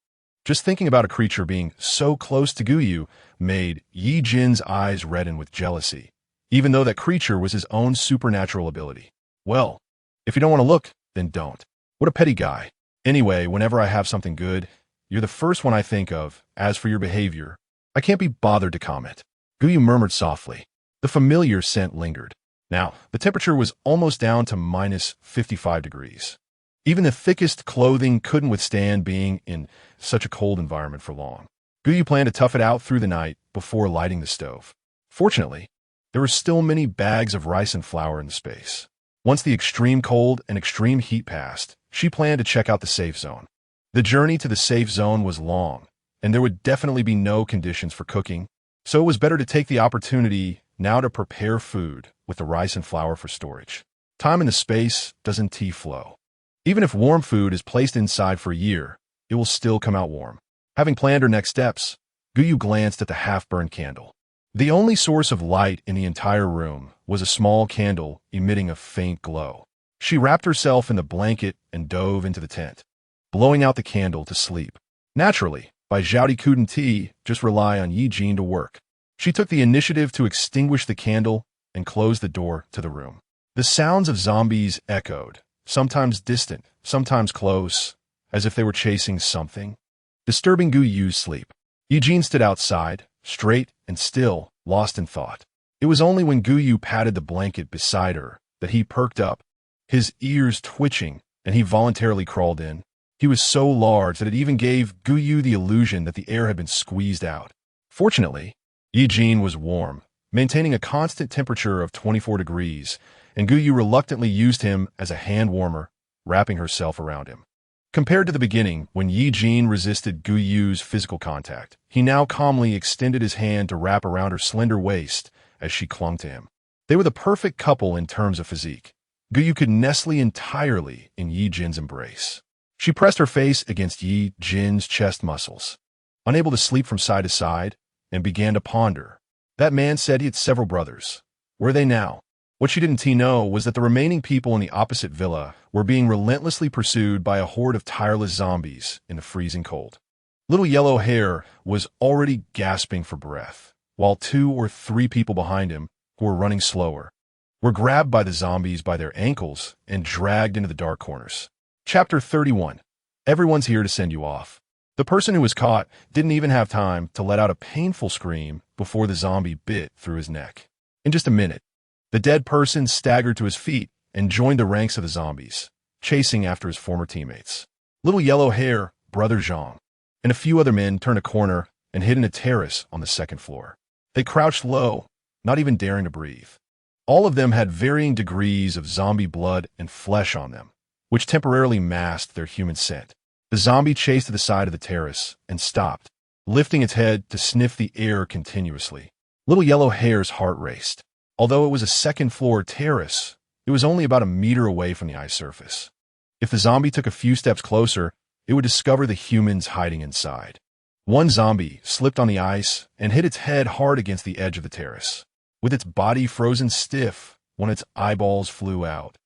Just thinking about a creature being so close to Guyu made Ye Jin's eyes redden with jealousy, even though that creature was his own supernatural ability. Well, if you don't want to look, then don't. What a petty guy. Anyway, whenever I have something good, you're the first one I think of. As for your behavior, I can't be bothered to comment. Guyu murmured softly. The familiar scent lingered. Now, the temperature was almost down to minus 55 degrees. Even the thickest clothing couldn't withstand being in such a cold environment for long. Guyu planned to tough it out through the night before lighting the stove. Fortunately, there were still many bags of rice and flour in the space. Once the extreme cold and extreme heat passed, she planned to check out the safe zone. The journey to the safe zone was long, and there would definitely be no conditions for cooking, so it was better to take the opportunity now to prepare food with the rice and flour for storage. Time and the space doesn't flow. Even if warm food is placed inside for a year, it will still come out warm. Having planned her next steps, Guyu glanced at the half-burned candle. The only source of light in the entire room was a small candle emitting a faint glow. She wrapped herself in the blanket and dove into the tent, blowing out the candle to sleep. Naturally, by Zhaodi couldn't just rely on Ye Jin to work. She took the initiative to extinguish the candle and close the door to the room. The sounds of zombies echoed, sometimes distant, sometimes close, as if they were chasing something, disturbing Guyu's sleep. Ye Jin stood outside, straight and still, lost in thought. It was only when Guyu patted the blanket beside her that he perked up, his ears twitching, and he voluntarily crawled in. He was so large that it even gave Guyu the illusion that the air had been squeezed out. Fortunately, Ye Jin was warm, maintaining a constant temperature of 24 degrees, and Guyu reluctantly used him as a hand warmer, wrapping herself around him. Compared to the beginning, when Ye Jin resisted Guyu's physical contact, he now calmly extended his hand to wrap around her slender waist as she clung to him. They were the perfect couple in terms of physique. Guyu could nestle entirely in Ye Jin's embrace. She pressed her face against Ye Jin's chest muscles, unable to sleep from side to side, and began to ponder. That man said he had several brothers. Where are they now? What she didn't know was that the remaining people in the opposite villa were being relentlessly pursued by a horde of tireless zombies in the freezing cold. Little Yellow Hair was already gasping for breath, while 2 or 3 people behind him, who were running slower, were grabbed by the zombies by their ankles and dragged into the dark corners. Chapter 31. Everyone's here to send you off. The person who was caught didn't even have time to let out a painful scream before the zombie bit through his neck. In just a minute, the dead person staggered to his feet and joined the ranks of the zombies, chasing after his former teammates. Little Yellow Hair, Brother Zhang, and a few other men turned a corner and hid in a terrace on the 2nd floor. They crouched low, not even daring to breathe. All of them had varying degrees of zombie blood and flesh on them, which temporarily masked their human scent. The zombie chased to the side of the terrace and stopped, lifting its head to sniff the air continuously. Little Yellow Hair's heart raced. Although it was a 2nd-floor terrace, it was only about a meter away from the ice surface. If the zombie took a few steps closer, it would discover the humans hiding inside. One zombie slipped on the ice and hit its head hard against the edge of the terrace, with its body frozen stiff when its eyeballs flew out,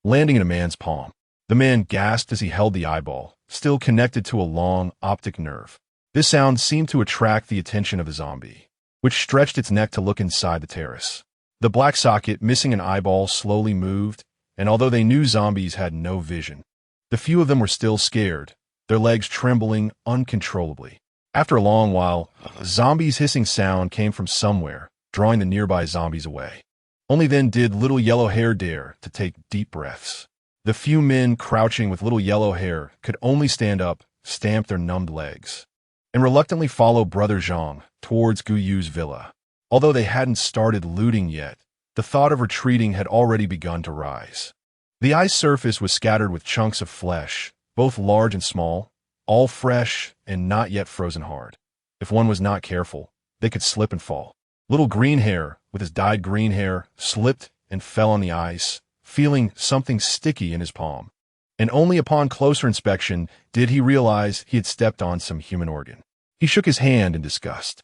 landing in a man's palm. The man gasped as he held the eyeball, still connected to a long optic nerve. This sound seemed to attract the attention of the zombie, which stretched its neck to look inside the terrace. The black socket missing an eyeball slowly moved, and although they knew zombies had no vision, the few of them were still scared, their legs trembling uncontrollably. After a long while, a zombie's hissing sound came from somewhere, drawing the nearby zombies away. Only then did Little Yellow Hair dare to take deep breaths. The few men crouching with Little Yellow Hair could only stand up, stamp their numbed legs, and reluctantly follow Brother Zhang towards Guyu's villa. Although they hadn't started looting yet, the thought of retreating had already begun to rise. The ice surface was scattered with chunks of flesh, both large and small, all fresh and not yet frozen hard. If one was not careful, they could slip and fall. Little Green Hair, with his dyed green hair, slipped and fell on the ice, feeling something sticky in his palm. And only upon closer inspection did he realize he had stepped on some human organ. He shook his hand in disgust.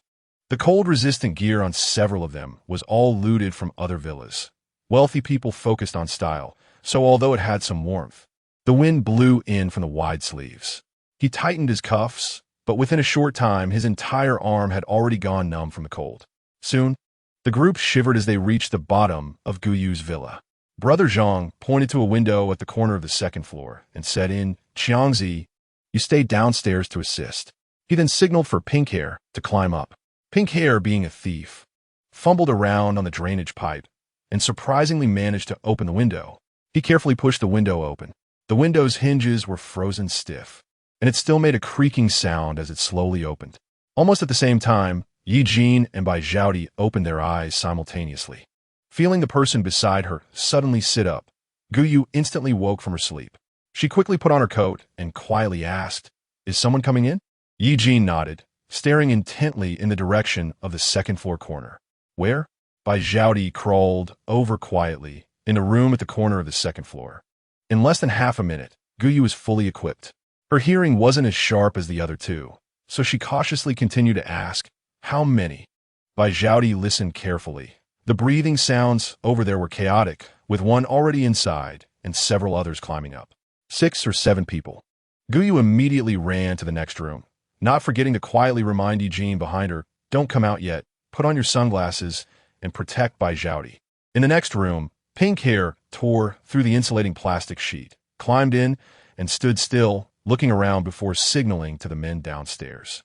The cold-resistant gear on several of them was all looted from other villas. Wealthy people focused on style, so although it had some warmth, the wind blew in from the wide sleeves. He tightened his cuffs, but within a short time his entire arm had already gone numb from the cold. Soon, the group shivered as they reached the bottom of Guyu's villa. Brother Zhang pointed to a window at the corner of the second floor and said in Qiangzi, "You stay downstairs to assist." He then signaled for Pink Hair to climb up. Pink Hair, being a thief, fumbled around on the drainage pipe and surprisingly managed to open the window. He carefully pushed the window open. The window's hinges were frozen stiff, and it still made a creaking sound as it slowly opened. Almost at the same time, Ye Jin and Bai Zhaodi opened their eyes simultaneously. Feeling the person beside her suddenly sit up, Guyu instantly woke from her sleep. She quickly put on her coat and quietly asked, "Is someone coming in?" Ye Jin nodded, staring intently in the direction of the second-floor corner. "Where?" Bai Zhaodi crawled over quietly in a room at the corner of the second floor. In less than half a minute, Guyu was fully equipped. Her hearing wasn't as sharp as the other two, so she cautiously continued to ask, "How many?" Bai Zhaodi listened carefully. The breathing sounds over there were chaotic, with one already inside and several others climbing up. 6 or 7 people. Guyu immediately ran to the next room, not forgetting to quietly remind Ye Jin behind her, "Don't come out yet. Put on your sunglasses and protect Bai Zhaodi." In the next room, Pink Hair tore through the insulating plastic sheet, climbed in, and stood still, looking around before signaling to the men downstairs.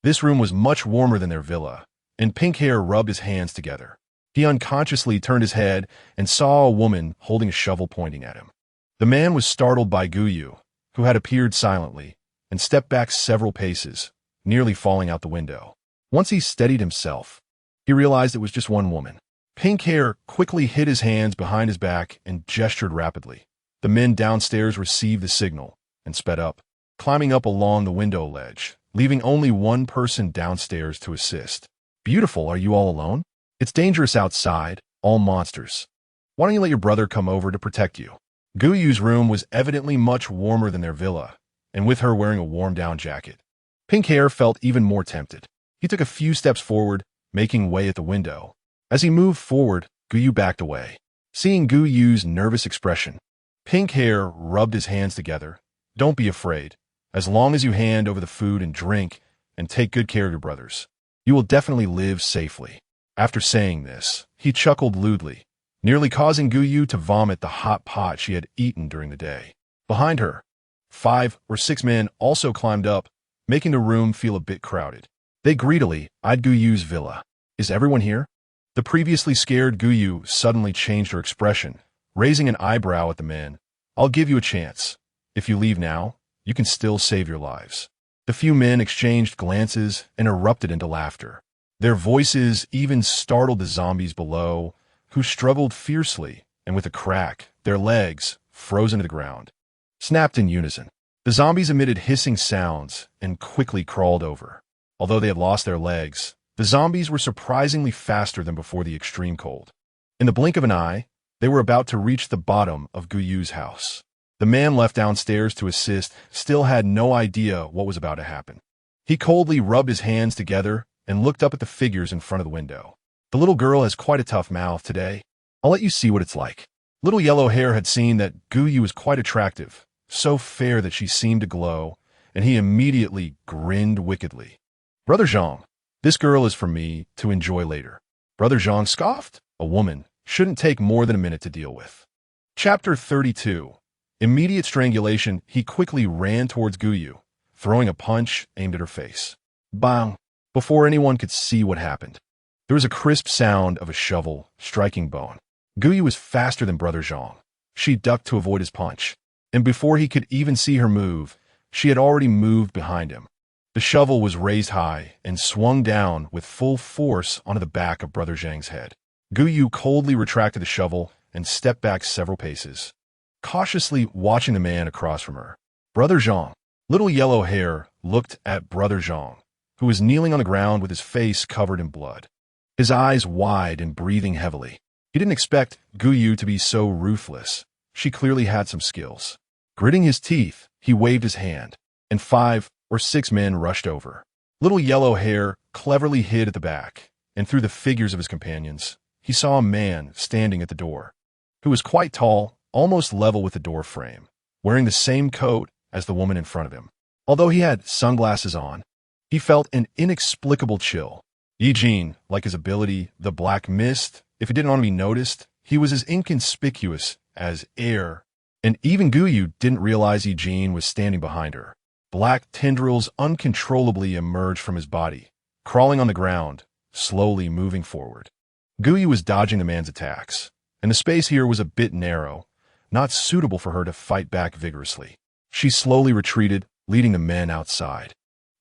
This room was much warmer than their villa, and Pink Hair rubbed his hands together. He unconsciously turned his head and saw a woman holding a shovel pointing at him. The man was startled by Guyu, who had appeared silently, and stepped back several paces, nearly falling out the window. Once he steadied himself, he realized it was just one woman. Pink Hair quickly hid his hands behind his back and gestured rapidly. The men downstairs received the signal and sped up, climbing up along the window ledge, leaving only one person downstairs to assist. "Beautiful, are you all alone? It's dangerous outside, all monsters. Why don't you let your brother come over to protect you?" Guyu's room was evidently much warmer than their villa, and with her wearing a warm-down jacket, Pink Hair felt even more tempted. He took a few steps forward, making way at the window. As he moved forward, Guyu backed away. Seeing Guyu's nervous expression, Pink Hair rubbed his hands together. "Don't be afraid. As long as you hand over the food and drink and take good care of your brothers, you will definitely live safely." After saying this, he chuckled lewdly, nearly causing Guyu to vomit the hot pot she had eaten during the day. Behind her, 5 or 6 men also climbed up, making the room feel a bit crowded. They greedily eyed Guyu's villa. "Is everyone here?" The previously scared Guyu suddenly changed her expression, raising an eyebrow at the men. "I'll give you a chance. If you leave now, you can still save your lives." The few men exchanged glances and erupted into laughter. Their voices even startled the zombies below, who struggled fiercely, and with a crack, their legs, frozen to the ground, snapped in unison. The zombies emitted hissing sounds and quickly crawled over. Although they had lost their legs, the zombies were surprisingly faster than before the extreme cold. In the blink of an eye, they were about to reach the bottom of Guyu's house. The man left downstairs to assist still had no idea what was about to happen. He coldly rubbed his hands together and looked up at the figures in front of the window. "The little girl has quite a tough mouth today. I'll let you see what it's like." Little Yellow Hair had seen that Guyu was quite attractive, so fair that she seemed to glow, and he immediately grinned wickedly. "Brother Zhang, this girl is for me to enjoy later." Brother Zhang scoffed. A woman shouldn't take more than a minute to deal with. Chapter 32. Immediate strangulation. He quickly ran towards Guyu, throwing a punch aimed at her face. Bang! Before anyone could see what happened, there was a crisp sound of a shovel striking bone. Guyu was faster than Brother Zhang. She ducked to avoid his punch, and before he could even see her move, she had already moved behind him. The shovel was raised high and swung down with full force onto the back of Brother Zhang's head. Guyu coldly retracted the shovel and stepped back several paces, cautiously watching the man across from her. Brother Zhang. Little Yellow Hair looked at Brother Zhang, who was kneeling on the ground with his face covered in blood, his eyes wide and breathing heavily. He didn't expect Guyu to be so ruthless. She clearly had some skills. Gritting his teeth, he waved his hand, and 5 or 6 men rushed over. Little yellow hair cleverly hid at the back, and through the figures of his companions, he saw a man standing at the door, who was quite tall, almost level with the door frame, wearing the same coat as the woman in front of him. Although he had sunglasses on, he felt an inexplicable chill. Ye Jin, like his ability, the black mist, if it didn't want to be noticed, he was as inconspicuous as air, and even Guyu didn't realize Ye Jin was standing behind her. Black tendrils uncontrollably emerged from his body, crawling on the ground, slowly moving forward. Guyu was dodging the man's attacks, and the space here was a bit narrow, not suitable for her to fight back vigorously. She slowly retreated, leading the men outside.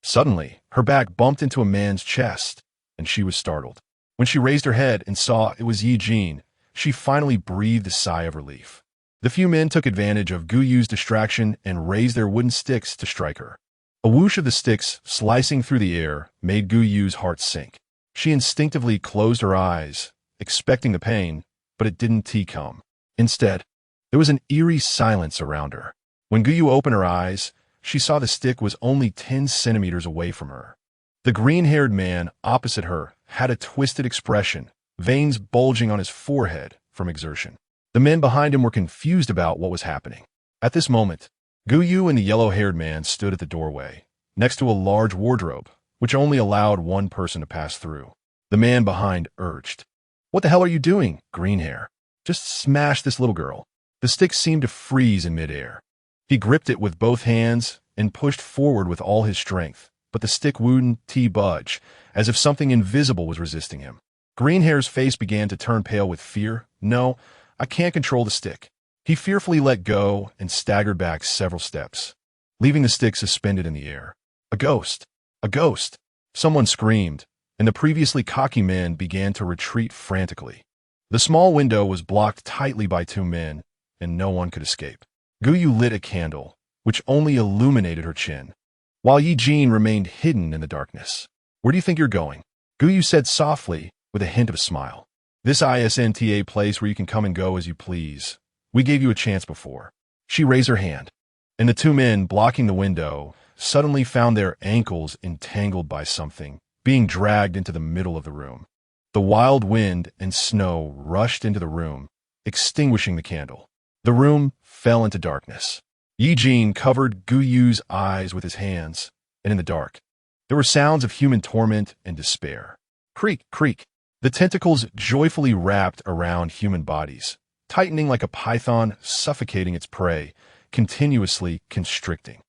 Suddenly, her back bumped into a man's chest, and she was startled. When she raised her head and saw it was Ye Jin, she finally breathed a sigh of relief. The few men took advantage of Guyu's distraction and raised their wooden sticks to strike her. A whoosh of the sticks slicing through the air made Guyu's heart sink. She instinctively closed her eyes, expecting the pain, but it didn't come. Instead, there was an eerie silence around her. When Guyu opened her eyes, she saw the stick was only 10 centimeters away from her. The green-haired man opposite her had a twisted expression, veins bulging on his forehead from exertion. The men behind him were confused about what was happening. At this moment, Guyu and the yellow-haired man stood at the doorway, next to a large wardrobe, which only allowed one person to pass through. The man behind urged, "What the hell are you doing, green hair? Just smash this little girl." The stick seemed to freeze in midair. He gripped it with both hands and pushed forward with all his strength, but the stick wouldn't budge, as if something invisible was resisting him. Greenhair's face began to turn pale with fear. "No, I can't control the stick." He fearfully let go and staggered back several steps, leaving the stick suspended in the air. "A ghost! A ghost!" Someone screamed, and the previously cocky men began to retreat frantically. The small window was blocked tightly by two men, and no one could escape. Guyu lit a candle, which only illuminated her chin, while Ye Jin remained hidden in the darkness. "Where do you think you're going?" Guyu said softly, with a hint of a smile. "This isn't a place where you can come and go as you please. We gave you a chance before." She raised her hand, and the two men blocking the window suddenly found their ankles entangled by something, being dragged into the middle of the room. The wild wind and snow rushed into the room, extinguishing the candle. The room fell into darkness. Ye Jin covered Guyu's eyes with his hands, and in the dark, there were sounds of human torment and despair. Creak, creak. The tentacles joyfully wrapped around human bodies, tightening like a python suffocating its prey, continuously constricting.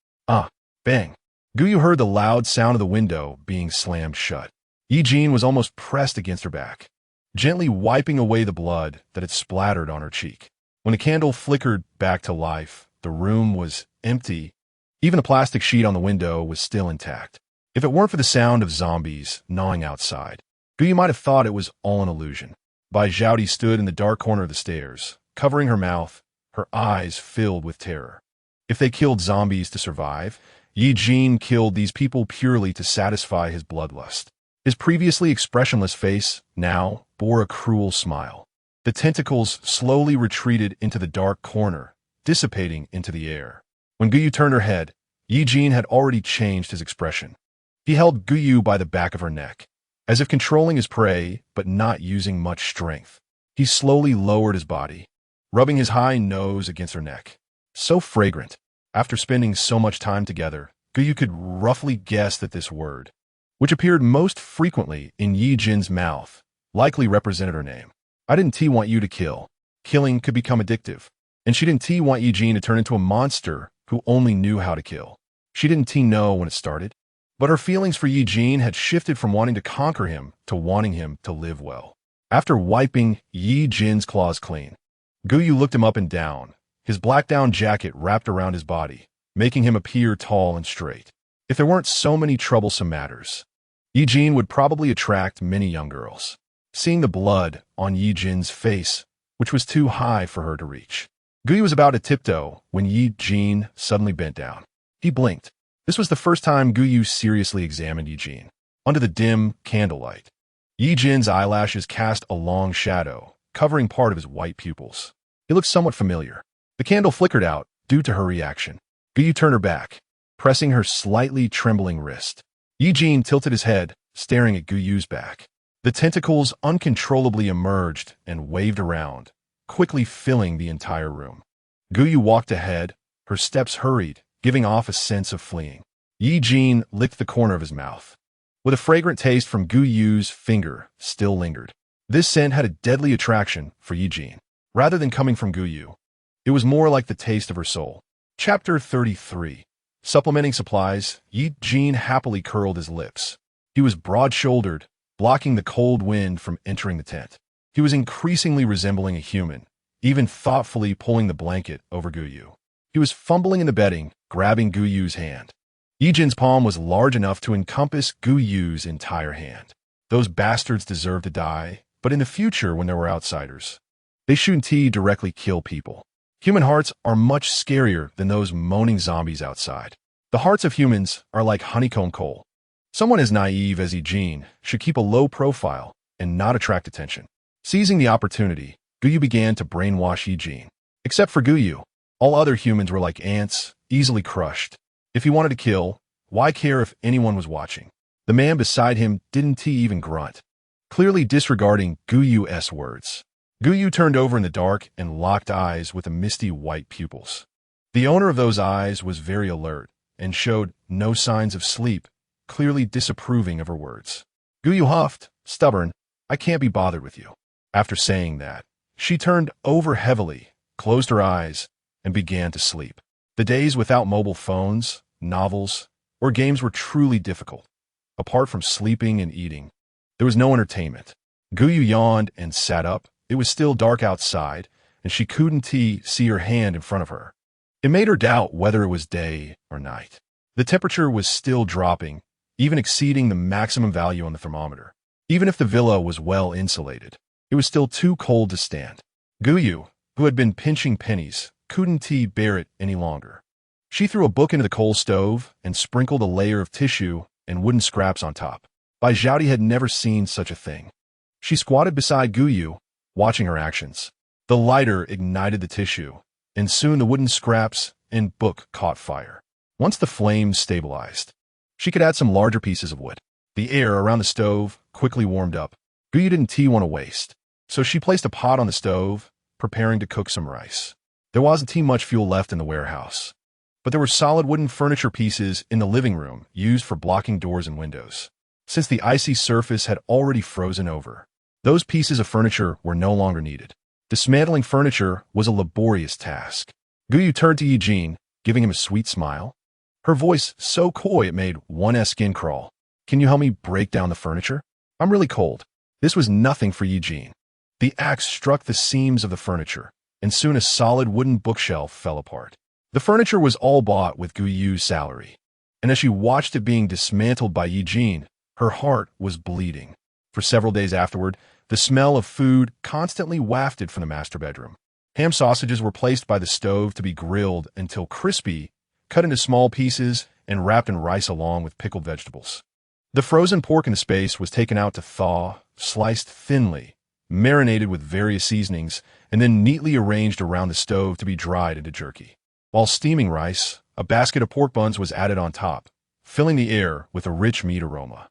Bang. Guyu heard the loud sound of the window being slammed shut. Ye Jin was almost pressed against her back, gently wiping away the blood that had splattered on her cheek. When the candle flickered back to life, the room was empty. Even the plastic sheet on the window was still intact. If it weren't for the sound of zombies gnawing outside, Guyu might have thought it was all an illusion. Bai Zhaodi stood in the dark corner of the stairs, covering her mouth, her eyes filled with terror. If they killed zombies to survive, Ye Jin killed these people purely to satisfy his bloodlust. His previously expressionless face now bore a cruel smile. The tentacles slowly retreated into the dark corner, dissipating into the air. When Guyu turned her head, Ye Jin had already changed his expression. He held Guyu by the back of her neck, as if controlling his prey but not using much strength. He slowly lowered his body, rubbing his high nose against her neck. So fragrant. After spending so much time together, Guyu could roughly guess that this word, which appeared most frequently in Ye Jin's mouth, likely represented her name. I didn't want you to kill. Killing could become addictive. And she didn't want Ye Jin to turn into a monster who only knew how to kill. She didn't know when it started. But her feelings for Ye Jin had shifted from wanting to conquer him to wanting him to live well. After wiping Ye Jin's claws clean, Guyu looked him up and down, his black down jacket wrapped around his body, making him appear tall and straight. If there weren't so many troublesome matters, Ye Jin would probably attract many young girls. Seeing the blood on Ye Jin's face, which was too high for her to reach, Guyu was about to tiptoe when Ye Jin suddenly bent down. He blinked. This was the first time Guyu seriously examined Ye Jin. Under the dim candlelight, Ye Jin's eyelashes cast a long shadow, covering part of his white pupils. He looked somewhat familiar. The candle flickered out, due to her reaction. Guyu turned her back, pressing her slightly trembling wrist. Ye Jin tilted his head, staring at Guyu's back. The tentacles uncontrollably emerged and waved around, quickly filling the entire room. Guyu walked ahead, her steps hurried, giving off a sense of fleeing. Ye Jin licked the corner of his mouth. With a fragrant taste from Guyu's finger still lingered. This scent had a deadly attraction for Ye Jin. Rather than coming from Guyu, it was more like the taste of her soul. Chapter 33. Supplementing supplies, Ye Jin happily curled his lips. He was broad-shouldered, blocking the cold wind from entering the tent. He was increasingly resembling a human, even thoughtfully pulling the blanket over Guyu. He was fumbling in the bedding, grabbing Guyu's hand. Ye Jin's palm was large enough to encompass Guyu's entire hand. Those bastards deserved to die, but in the future when there were outsiders, they shouldn't directly kill people. Human hearts are much scarier than those moaning zombies outside. The hearts of humans are like honeycomb coal. Someone as naive as Ye Jin should keep a low profile and not attract attention. Seizing the opportunity, Guyu began to brainwash Ye Jin. Except for Guyu, all other humans were like ants, easily crushed. If he wanted to kill, why care if anyone was watching? The man beside him didn't even grunt, clearly disregarding Guyu's words. Guyu turned over in the dark and locked eyes with the misty white pupils. The owner of those eyes was very alert and showed no signs of sleep, clearly disapproving of her words. Guyu huffed, stubborn, "I can't be bothered with you." After saying that, she turned over heavily, closed her eyes, and began to sleep. The days without mobile phones, novels, or games were truly difficult. Apart from sleeping and eating, there was no entertainment. Guyu yawned and sat up. It was still dark outside, and she couldn't see her hand in front of her. It made her doubt whether it was day or night. The temperature was still dropping, even exceeding the maximum value on the thermometer. Even if the villa was well insulated, it was still too cold to stand. Guyu, who had been pinching pennies, couldn't bear it any longer. She threw a book into the coal stove and sprinkled a layer of tissue and wooden scraps on top. Bai Zhaodi had never seen such a thing. She squatted beside Guyu, watching her actions. The lighter ignited the tissue, and soon the wooden scraps and book caught fire. Once the flames stabilized, she could add some larger pieces of wood. The air around the stove quickly warmed up. Guyu didn't want to waste, so she placed a pot on the stove, preparing to cook some rice. There wasn't much fuel left in the warehouse, but there were solid wooden furniture pieces in the living room used for blocking doors and windows. Since the icy surface had already frozen over, those pieces of furniture were no longer needed. Dismantling furniture was a laborious task. Guyu turned to Ye Jin, giving him a sweet smile. Her voice so coy it made one's skin crawl. "Can you help me break down the furniture? I'm really cold." This was nothing for Ye Jin. The axe struck the seams of the furniture, and soon a solid wooden bookshelf fell apart. The furniture was all bought with Guyu's salary, and as she watched it being dismantled by Ye Jin, her heart was bleeding. For several days afterward, the smell of food constantly wafted from the master bedroom. Ham sausages were placed by the stove to be grilled until crispy, cut into small pieces, and wrapped in rice along with pickled vegetables. The frozen pork in the space was taken out to thaw, sliced thinly, marinated with various seasonings, and then neatly arranged around the stove to be dried into jerky. While steaming rice, a basket of pork buns was added on top, filling the air with a rich meat aroma.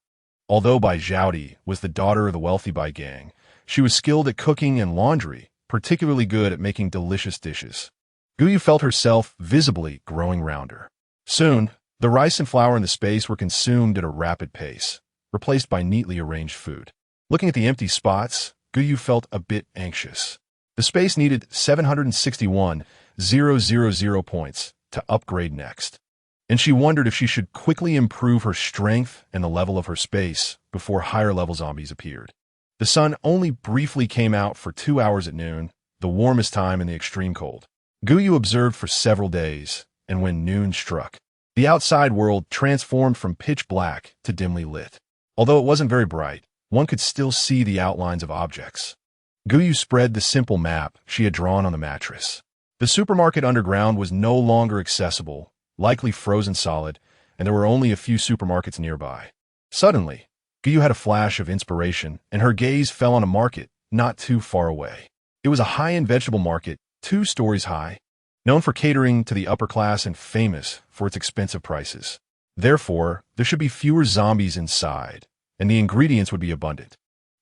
Although Bai Zhaodi was the daughter of the wealthy Bai gang, she was skilled at cooking and laundry, particularly good at making delicious dishes. Guyu felt herself visibly growing rounder. Soon, the rice and flour in the space were consumed at a rapid pace, replaced by neatly arranged food. Looking at the empty spots, Guyu felt a bit anxious. The space needed 761,000 points to upgrade next, and she wondered if she should quickly improve her strength and the level of her space before higher-level zombies appeared. The sun only briefly came out for 2 hours at noon, the warmest time in the extreme cold. Guyu observed for several days, and when noon struck, the outside world transformed from pitch black to dimly lit. Although it wasn't very bright, one could still see the outlines of objects. Guyu spread the simple map she had drawn on the mattress. The supermarket underground was no longer accessible, likely frozen solid, and there were only a few supermarkets nearby. Suddenly, Guyu had a flash of inspiration, and her gaze fell on a market not too far away. It was a high-end vegetable market, 2 stories high, known for catering to the upper class and famous for its expensive prices. Therefore, there should be fewer zombies inside, and the ingredients would be abundant.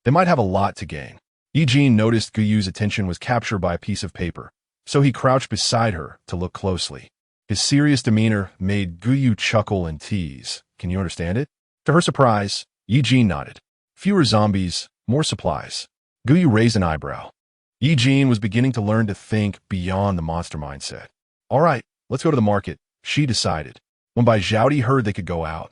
They might have a lot to gain. Ye Jin noticed Guyu's attention was captured by a piece of paper, so he crouched beside her to look closely. His serious demeanor made Guyu chuckle and tease. Can you understand it? To her surprise, Ye Jin nodded. Fewer zombies, more supplies. Guyu raised an eyebrow. Ye Jin was beginning to learn to think beyond the monster mindset. All right, let's go to the market, she decided. When Bai Zhaodi heard they could go out,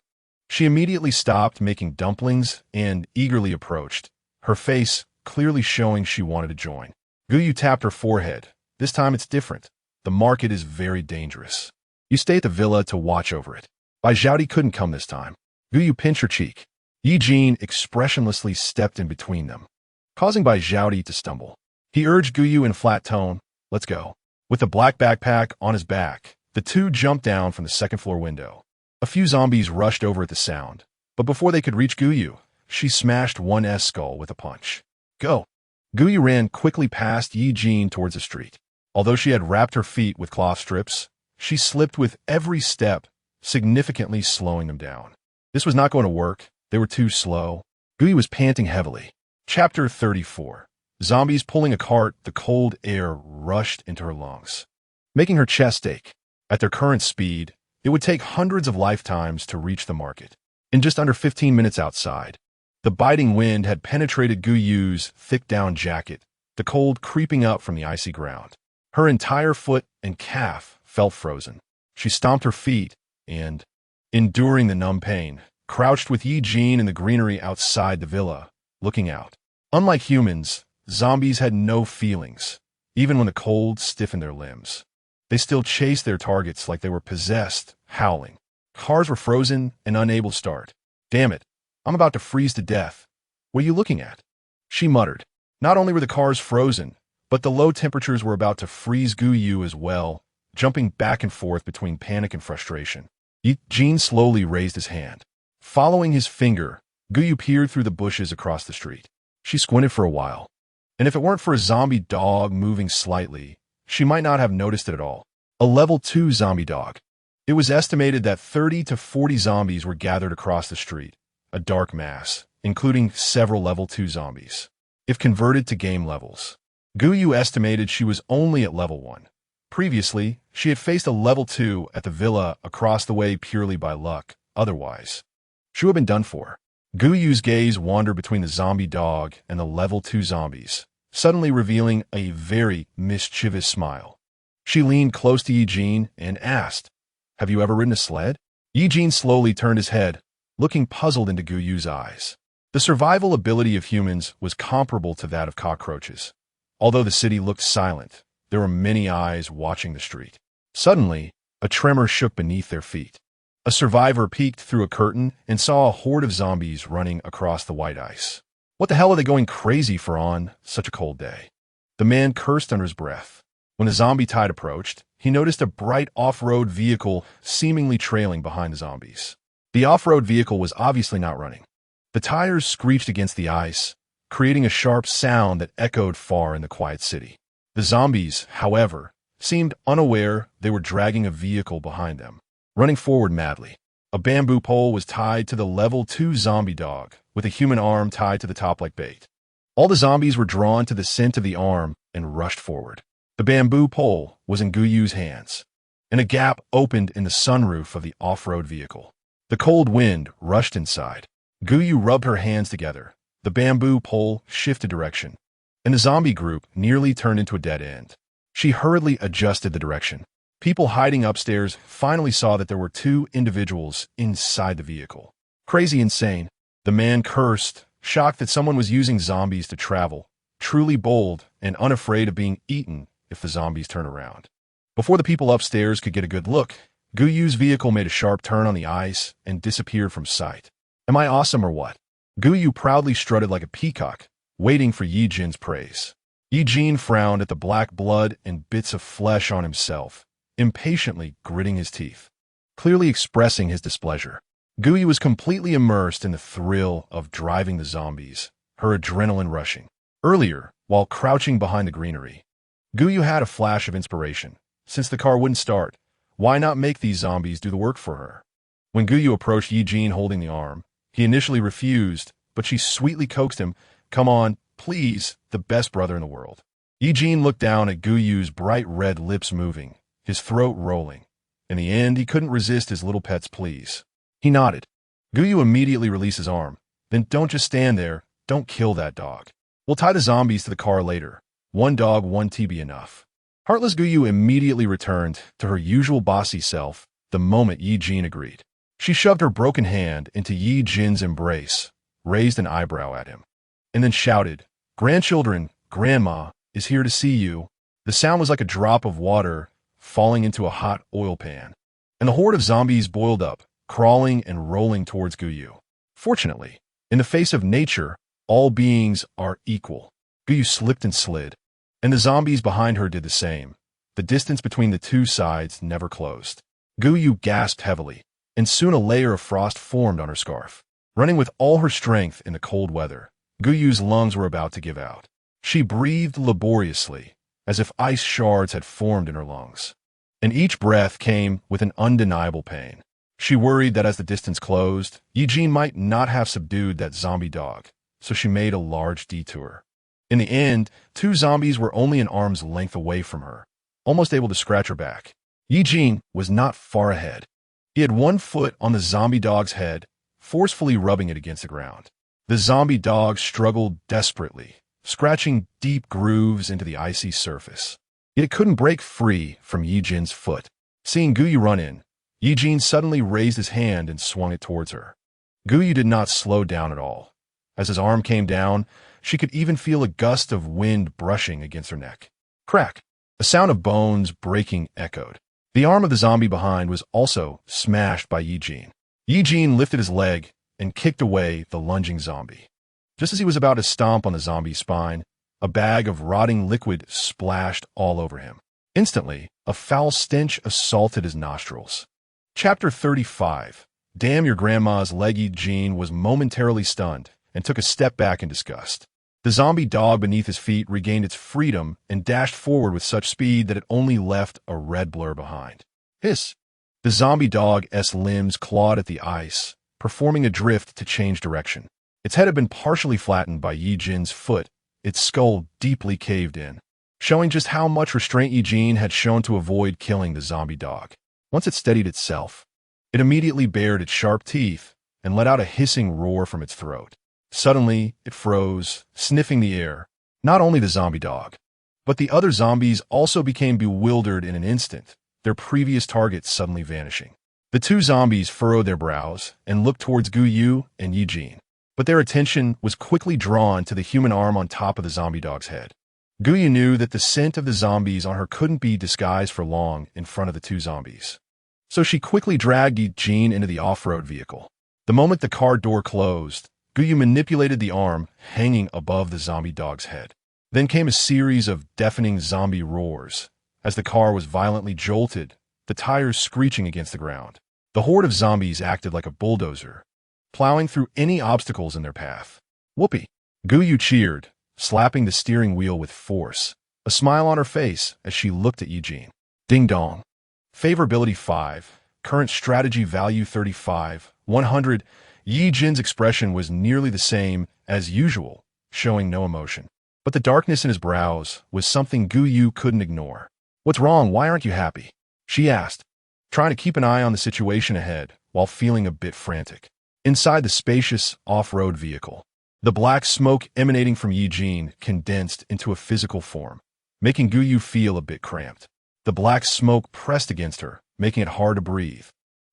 she immediately stopped making dumplings and eagerly approached, her face clearly showing she wanted to join. Guyu tapped her forehead. This time it's different. The market is very dangerous. You stay at the villa to watch over it. Bai Zhaodi couldn't come this time. Guyu pinched her cheek. Ye Jin expressionlessly stepped in between them, causing Bai Zhaodi to stumble. He urged Guyu in a flat tone, let's go. With the black backpack on his back, the two jumped down from the second-floor window. A few zombies rushed over at the sound, but before they could reach Guyu, she smashed one S skull with a punch. Go. Guyu ran quickly past Ye Jin towards the street. Although she had wrapped her feet with cloth strips, she slipped with every step, significantly slowing them down. This was not going to work. They were too slow. Guyu was panting heavily. Chapter 34. Zombies pulling a cart, the cold air rushed into her lungs, making her chest ache. At their current speed, it would take hundreds of lifetimes to reach the market. In just under 15 minutes outside, the biting wind had penetrated Guyu's thick down jacket, the cold creeping up from the icy ground. Her entire foot and calf felt frozen. She stomped her feet and, enduring the numb pain, crouched with Ye Jin in the greenery outside the villa, looking out. Unlike humans, zombies had no feelings, even when the cold stiffened their limbs. They still chased their targets like they were possessed, howling. Cars were frozen and unable to start. Damn it, I'm about to freeze to death. What are you looking at? She muttered. Not only were the cars frozen, but the low temperatures were about to freeze Guyu as well, jumping back and forth between panic and frustration. Ye Jin slowly raised his hand. Following his finger, Guyu peered through the bushes across the street. She squinted for a while, and if it weren't for a zombie dog moving slightly, she might not have noticed it at all. A level 2 zombie dog. It was estimated that 30 to 40 zombies were gathered across the street, a dark mass, including several level 2 zombies. If converted to game levels, Guyu estimated she was only at level 1. Previously, she had faced a level 2 at the villa across the way purely by luck. Otherwise, she would have been done for. Guyu's gaze wandered between the zombie dog and the level 2 zombies, suddenly revealing a very mischievous smile. She leaned close to Ye Jin and asked, have you ever ridden a sled? Ye Jin slowly turned his head, looking puzzled into Guyu's eyes. The survival ability of humans was comparable to that of cockroaches. Although the city looked silent, there were many eyes watching the street. Suddenly, a tremor shook beneath their feet. A survivor peeked through a curtain and saw a horde of zombies running across the white ice. What the hell are they going crazy for on such a cold day? The man cursed under his breath. When the zombie tide approached, he noticed a bright off-road vehicle seemingly trailing behind the zombies. The off-road vehicle was obviously not running. The tires screeched against the ice, creating a sharp sound that echoed far in the quiet city. The zombies, however, seemed unaware they were dragging a vehicle behind them, running forward madly. A bamboo pole was tied to the level 2 zombie dog, with a human arm tied to the top like bait. All the zombies were drawn to the scent of the arm and rushed forward. The bamboo pole was in Guyu's hands, and a gap opened in the sunroof of the off-road vehicle. The cold wind rushed inside. Guyu rubbed her hands together. The bamboo pole shifted direction, and the zombie group nearly turned into a dead end. She hurriedly adjusted the direction. People hiding upstairs finally saw that there were 2 individuals inside the vehicle. Crazy insane. The man cursed, shocked that someone was using zombies to travel, truly bold and unafraid of being eaten if the zombies turn around. Before the people upstairs could get a good look, Guyu's vehicle made a sharp turn on the ice and disappeared from sight. Am I awesome or what? Guyu proudly strutted like a peacock, waiting for Ye Jin's praise. Ye Jin frowned at the black blood and bits of flesh on himself, impatiently gritting his teeth, clearly expressing his displeasure. Guyu was completely immersed in the thrill of driving the zombies, her adrenaline rushing. Earlier, while crouching behind the greenery, Guyu had a flash of inspiration. Since the car wouldn't start, why not make these zombies do the work for her? When Guyu approached Ye Jin holding the arm, he initially refused, but she sweetly coaxed him, "Come on, please, the best brother in the world." Ye Jin looked down at Guyu's bright red lips moving, his throat rolling. In the end, he couldn't resist his little pet's pleas. He nodded. Guyu immediately released his arm. "Then don't just stand there. Don't kill that dog. We'll tie the zombies to the car later. One dog, one tea be enough." Heartless Guyu immediately returned to her usual bossy self the moment Ye Jin agreed. She shoved her broken hand into Ye Jin's embrace, raised an eyebrow at him, and then shouted, "Grandchildren, Grandma is here to see you." The sound was like a drop of water falling into a hot oil pan, and the horde of zombies boiled up, crawling and rolling towards Guyu. Fortunately, in the face of nature, all beings are equal. Guyu slipped and slid, and the zombies behind her did the same. The distance between the two sides never closed. Guyu gasped heavily, and soon a layer of frost formed on her scarf. Running with all her strength in the cold weather, Guyu's lungs were about to give out. She breathed laboriously, as if ice shards had formed in her lungs. And each breath came with an undeniable pain. She worried that as the distance closed, Ye Jin might not have subdued that zombie dog, so she made a large detour. In the end, two zombies were only an arm's length away from her, almost able to scratch her back. Ye Jin was not far ahead. He had one foot on the zombie dog's head, forcefully rubbing it against the ground. The zombie dog struggled desperately, scratching deep grooves into the icy surface. Yet it couldn't break free from Ye Jin's foot. Seeing Guyu run in, Ye Jin suddenly raised his hand and swung it towards her. Guyu did not slow down at all. As his arm came down, she could even feel a gust of wind brushing against her neck. Crack! A sound of bones breaking echoed. The arm of the zombie behind was also smashed by Ye Jin. Ye Jin lifted his leg and kicked away the lunging zombie. Just as he was about to stomp on the zombie's spine, a bag of rotting liquid splashed all over him. Instantly, a foul stench assaulted his nostrils. Chapter 35. Damn your grandma's leg. Ye Jin was momentarily stunned and took a step back in disgust. The zombie dog beneath his feet regained its freedom and dashed forward with such speed that it only left a red blur behind. Hiss! The zombie dog's limbs clawed at the ice, performing a drift to change direction. Its head had been partially flattened by Ye Jin's foot, its skull deeply caved in, showing just how much restraint Ye Jin had shown to avoid killing the zombie dog. Once it steadied itself, it immediately bared its sharp teeth and let out a hissing roar from its throat. Suddenly, it froze, sniffing the air. Not only the zombie dog, but the other zombies also became bewildered in an instant, their previous targets suddenly vanishing. The two zombies furrowed their brows and looked towards Guyu and Ye Jin, but their attention was quickly drawn to the human arm on top of the zombie dog's head. Guyu knew that the scent of the zombies on her couldn't be disguised for long in front of the two zombies. So she quickly dragged Ye Jin into the off-road vehicle. The moment the car door closed, Guyu manipulated the arm hanging above the zombie dog's head. Then came a series of deafening zombie roars as the car was violently jolted, the tires screeching against the ground. The horde of zombies acted like a bulldozer, plowing through any obstacles in their path. Whoopee! Guyu cheered, slapping the steering wheel with force, a smile on her face as she looked at Ye Jin. Ding dong. Favorability 5, current strategy value 35, 100. Ye Jin's expression was nearly the same as usual, showing no emotion. But the darkness in his brows was something Guyu couldn't ignore. "What's wrong? Why aren't you happy?" she asked, trying to keep an eye on the situation ahead while feeling a bit frantic. Inside the spacious off-road vehicle, the black smoke emanating from Ye Jin condensed into a physical form, making Guyu feel a bit cramped. The black smoke pressed against her, making it hard to breathe,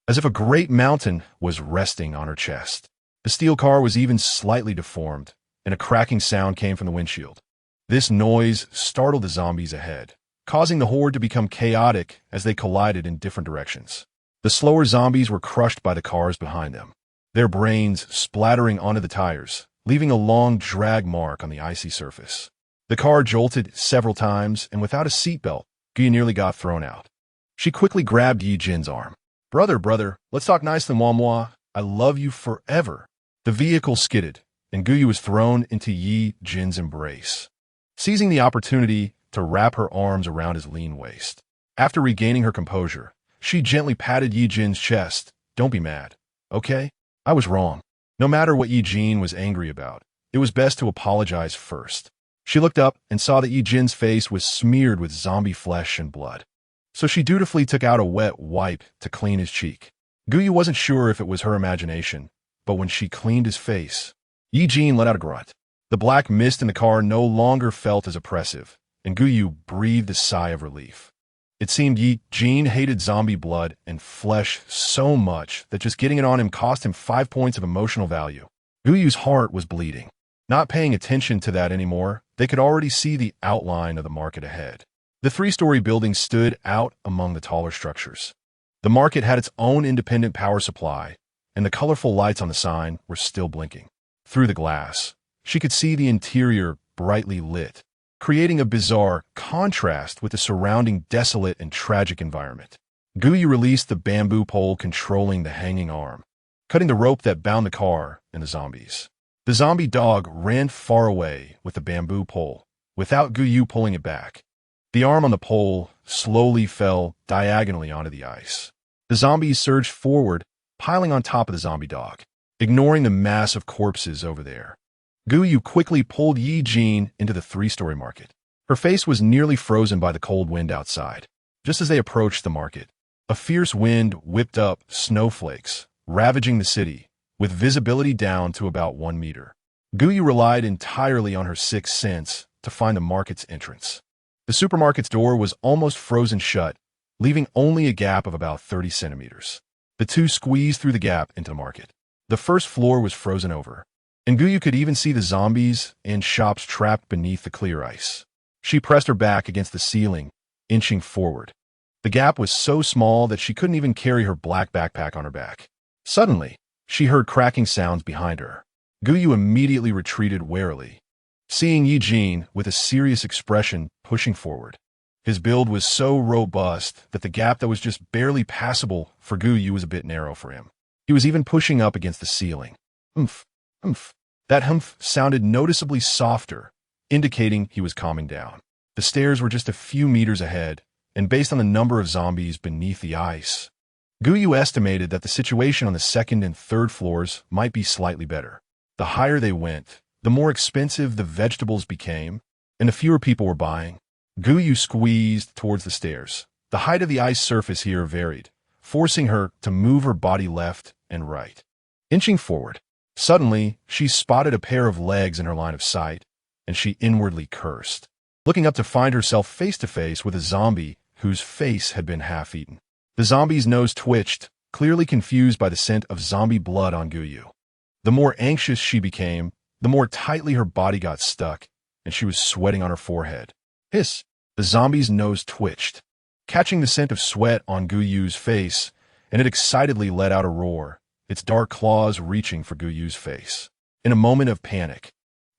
as if a great mountain was resting on her chest. The steel car was even slightly deformed, and a cracking sound came from the windshield. This noise startled the zombies ahead, causing the horde to become chaotic as they collided in different directions. The slower zombies were crushed by the cars behind them, their brains splattering onto the tires, leaving a long drag mark on the icy surface. The car jolted several times, and without a seatbelt, Guyu nearly got thrown out. She quickly grabbed Ye Jin's arm. Brother, let's talk nicely, moi. I love you forever." The vehicle skidded, and Guyu was thrown into Ye Jin's embrace, seizing the opportunity to wrap her arms around his lean waist. After regaining her composure, she gently patted Ye Jin's chest, Don't be mad, okay? I was wrong. No matter what Ye Jin was angry about, it was best to apologize first. She looked up and saw that Ye Jin's face was smeared with zombie flesh and blood. So she dutifully took out a wet wipe to clean his cheek. Guyu wasn't sure if it was her imagination, but when she cleaned his face, Ye Jin let out a grunt. The black mist in the car no longer felt as oppressive, and Guyu breathed a sigh of relief. It seemed Ye Jin hated zombie blood and flesh so much that just getting it on him cost him 5 points of emotional value. Guyu's heart was bleeding. Not paying attention to that anymore, they could already see the outline of the market ahead. The 3-story building stood out among the taller structures. The market had its own independent power supply, and the colorful lights on the sign were still blinking. Through the glass, she could see the interior brightly lit, creating a bizarre contrast with the surrounding desolate and tragic environment. Guyu released the bamboo pole controlling the hanging arm, cutting the rope that bound the car and the zombies. The zombie dog ran far away with the bamboo pole, without Guyu pulling it back. The arm on the pole slowly fell diagonally onto the ice. The zombies surged forward, piling on top of the zombie dog, ignoring the mass of corpses over there. Guyu quickly pulled Ye Jin into the 3-story market. Her face was nearly frozen by the cold wind outside. Just as they approached the market, a fierce wind whipped up snowflakes, ravaging the city, with visibility down to about 1 meter. Guyu relied entirely on her 6th sense to find the market's entrance. The supermarket's door was almost frozen shut, leaving only a gap of about 30 centimeters. The two squeezed through the gap into the market. The first floor was frozen over, and Guyu could even see the zombies and shops trapped beneath the clear ice. She pressed her back against the ceiling, inching forward. The gap was so small that she couldn't even carry her black backpack on her back. Suddenly, she heard cracking sounds behind her. Guyu immediately retreated warily, seeing Ye Jin with a serious expression pushing forward. His build was so robust that the gap that was just barely passable for Guyu was a bit narrow for him. He was even pushing up against the ceiling. Humph, humph. That humph sounded noticeably softer, indicating he was calming down. The stairs were just a few meters ahead, and based on the number of zombies beneath the ice, Guyu estimated that the situation on the 2nd and 3rd floors might be slightly better. The higher they went, the more expensive the vegetables became, and the fewer people were buying. Guyu squeezed towards the stairs. The height of the ice surface here varied, forcing her to move her body left and right. Inching forward, suddenly she spotted a pair of legs in her line of sight, and she inwardly cursed, looking up to find herself face to face with a zombie whose face had been half-eaten. The zombie's nose twitched, clearly confused by the scent of zombie blood on Guyu. The more anxious she became, the more tightly her body got stuck, and she was sweating on her forehead. Hiss! The zombie's nose twitched, catching the scent of sweat on Guyu's face, and it excitedly let out a roar, its dark claws reaching for Guyu's face. In a moment of panic,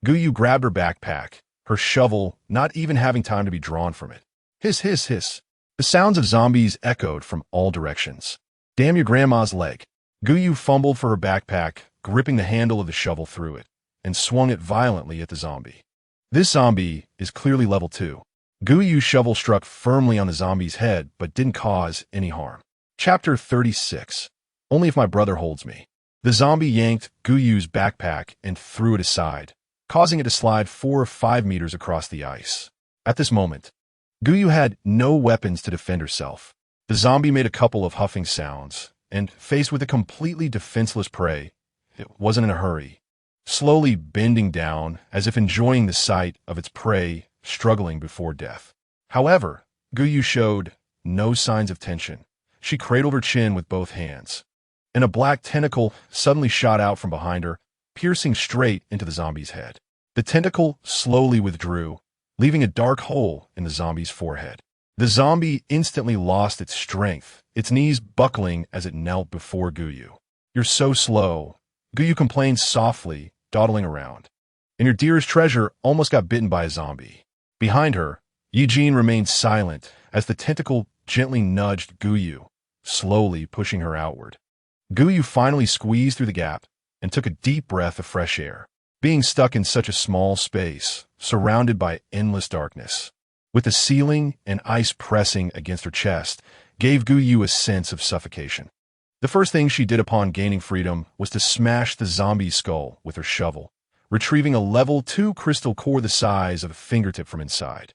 Guyu grabbed her backpack, her shovel not even having time to be drawn from it. Hiss, hiss, hiss. The sounds of zombies echoed from all directions. Damn your grandma's leg. Guyu fumbled for her backpack, gripping the handle of the shovel through it, and swung it violently at the zombie. This zombie is clearly level 2. Guyu's shovel struck firmly on the zombie's head, but didn't cause any harm. Chapter 36. Only if my brother holds me. The zombie yanked Guyu's backpack and threw it aside, causing it to slide 4 or 5 meters across the ice. At this moment, Guyu had no weapons to defend herself. The zombie made a couple of huffing sounds, and faced with a completely defenseless prey, it wasn't in a hurry, slowly bending down as if enjoying the sight of its prey struggling before death. However, Guyu showed no signs of tension. She cradled her chin with both hands, and a black tentacle suddenly shot out from behind her, piercing straight into the zombie's head. The tentacle slowly withdrew, leaving a dark hole in the zombie's forehead. The zombie instantly lost its strength, its knees buckling as it knelt before Guyu. You're so slow, Guyu complained softly, dawdling around. And your dearest treasure almost got bitten by a zombie. Behind her, Ye Jin remained silent as the tentacle gently nudged Guyu, slowly pushing her outward. Guyu finally squeezed through the gap and took a deep breath of fresh air. Being stuck in such a small space, surrounded by endless darkness, with the ceiling and ice pressing against her chest, gave Guyu a sense of suffocation. The first thing she did upon gaining freedom was to smash the zombie's skull with her shovel, retrieving a level 2 crystal core the size of a fingertip from inside.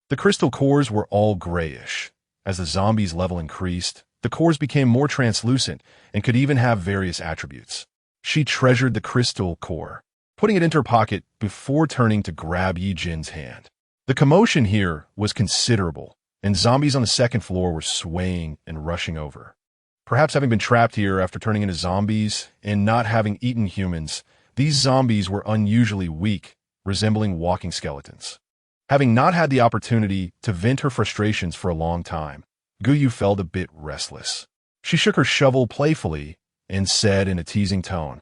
The crystal cores were all grayish. As the zombie's level increased, the cores became more translucent and could even have various attributes. She treasured the crystal core, putting it into her pocket before turning to grab Ye Jin's hand. The commotion here was considerable, and zombies on the second floor were swaying and rushing over. Perhaps having been trapped here after turning into zombies and not having eaten humans, these zombies were unusually weak, resembling walking skeletons. Having not had the opportunity to vent her frustrations for a long time, Guyu felt a bit restless. She shook her shovel playfully and said in a teasing tone,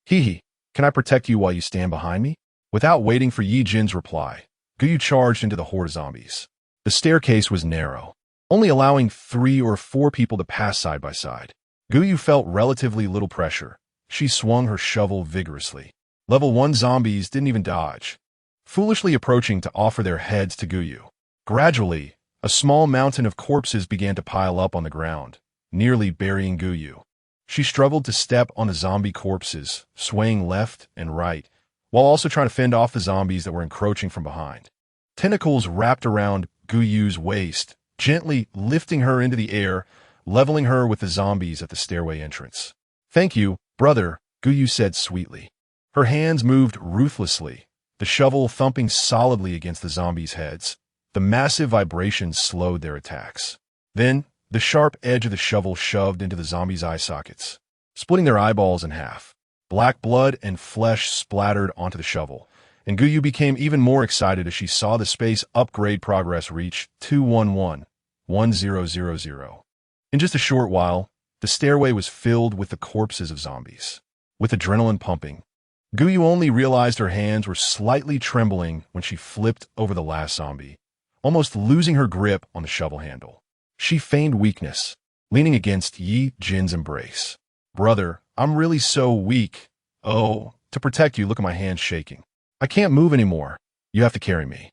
"Hee, can I protect you while you stand behind me?" Without waiting for Ye Jin's reply, Guyu charged into the horde of zombies. The staircase was narrow, only allowing 3 or 4 people to pass side by side. Guyu felt relatively little pressure. She swung her shovel vigorously. Level 1 zombies didn't even dodge, foolishly approaching to offer their heads to Guyu. Gradually, a small mountain of corpses began to pile up on the ground, nearly burying Guyu. She struggled to step on the zombie corpses, swaying left and right, while also trying to fend off the zombies that were encroaching from behind. Tentacles wrapped around Guyu's waist, gently lifting her into the air, leveling her with the zombies at the stairway entrance. "Thank you, brother," Guyu said sweetly. Her hands moved ruthlessly, the shovel thumping solidly against the zombies' heads. The massive vibrations slowed their attacks. Then, the sharp edge of the shovel shoved into the zombies' eye sockets, splitting their eyeballs in half. Black blood and flesh splattered onto the shovel, and Guyu became even more excited as she saw the space upgrade progress reach 211-1000. In just a short while, the stairway was filled with the corpses of zombies. With adrenaline pumping, Guyu only realized her hands were slightly trembling when she flipped over the last zombie, almost losing her grip on the shovel handle. She feigned weakness, leaning against Ye Jin's embrace. "Brother, I'm really so weak. Oh, to protect you, look at my hands shaking. I can't move anymore. You have to carry me."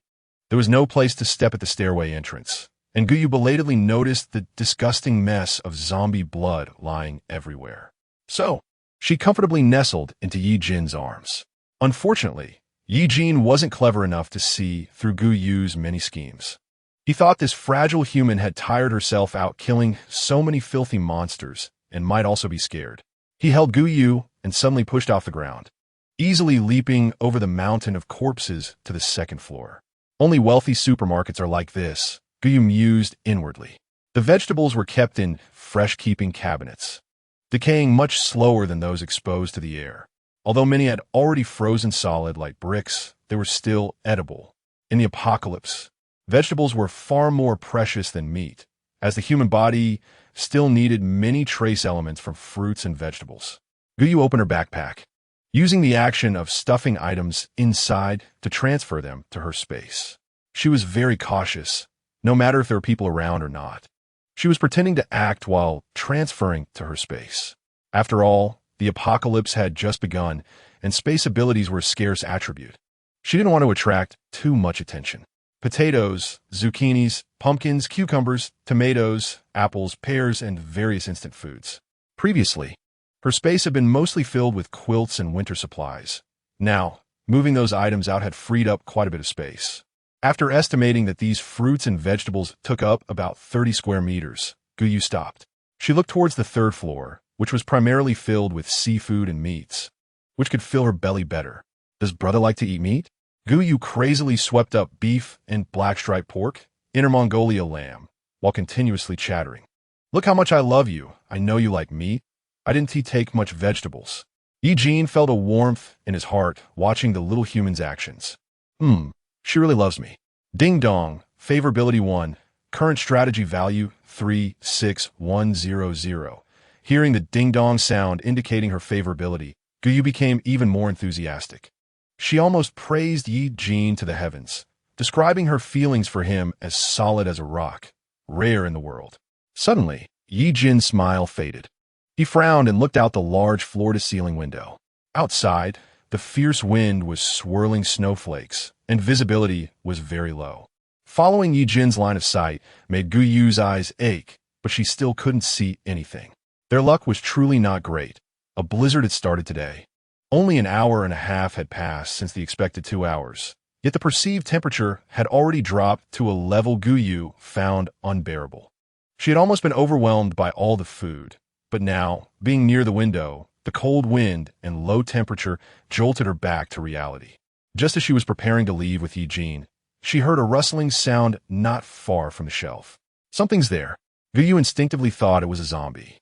There was no place to step at the stairway entrance, and Guyu belatedly noticed the disgusting mess of zombie blood lying everywhere. So, she comfortably nestled into Ye Jin's arms. Unfortunately, Ye Jin wasn't clever enough to see through Guyu's many schemes. He thought this fragile human had tired herself out killing so many filthy monsters and might also be scared. He held Guyu and suddenly pushed off the ground, easily leaping over the mountain of corpses to the second floor. Only wealthy supermarkets are like this, Guyu mused inwardly. The vegetables were kept in fresh-keeping cabinets, decaying much slower than those exposed to the air. Although many had already frozen solid like bricks, they were still edible. In the apocalypse, vegetables were far more precious than meat, as the human body still needed many trace elements from fruits and vegetables. Guyu opened her backpack, using the action of stuffing items inside to transfer them to her space. She was very cautious, no matter if there were people around or not. She was pretending to act while transferring to her space. After all, the apocalypse had just begun, and space abilities were a scarce attribute. She didn't want to attract too much attention. Potatoes, zucchinis, pumpkins, cucumbers, tomatoes, apples, pears, and various instant foods. Previously, her space had been mostly filled with quilts and winter supplies. Now, moving those items out had freed up quite a bit of space. After estimating that these fruits and vegetables took up about 30 square meters, Guyu stopped. She looked towards the third floor, which was primarily filled with seafood and meats, which could fill her belly better. Does brother like to eat meat? Guyu crazily swept up beef and black-striped pork, Inner Mongolia lamb, while continuously chattering. "Look how much I love you. I know you like meat. I didn't take much vegetables." Ye Jin felt a warmth in his heart watching the little human's actions. She really loves me. Ding dong, favorability 1, current strategy value 36100. Hearing the ding-dong sound indicating her favorability, Guyu became even more enthusiastic. She almost praised Ye Jin to the heavens, describing her feelings for him as solid as a rock, rare in the world. Suddenly, Ye Jin's smile faded. He frowned and looked out the large floor-to-ceiling window. Outside, the fierce wind was swirling snowflakes, and visibility was very low. Following Ye Jin's line of sight made Guyu's eyes ache, but she still couldn't see anything. Their luck was truly not great. A blizzard had started today. Only an hour and a half had passed since the expected 2 hours, yet the perceived temperature had already dropped to a level Guyu found unbearable. She had almost been overwhelmed by all the food, but now, being near the window, the cold wind and low temperature jolted her back to reality. Just as she was preparing to leave with Ye Jin, she heard a rustling sound not far from the shelf. Something's there. Guyu instinctively thought it was a zombie.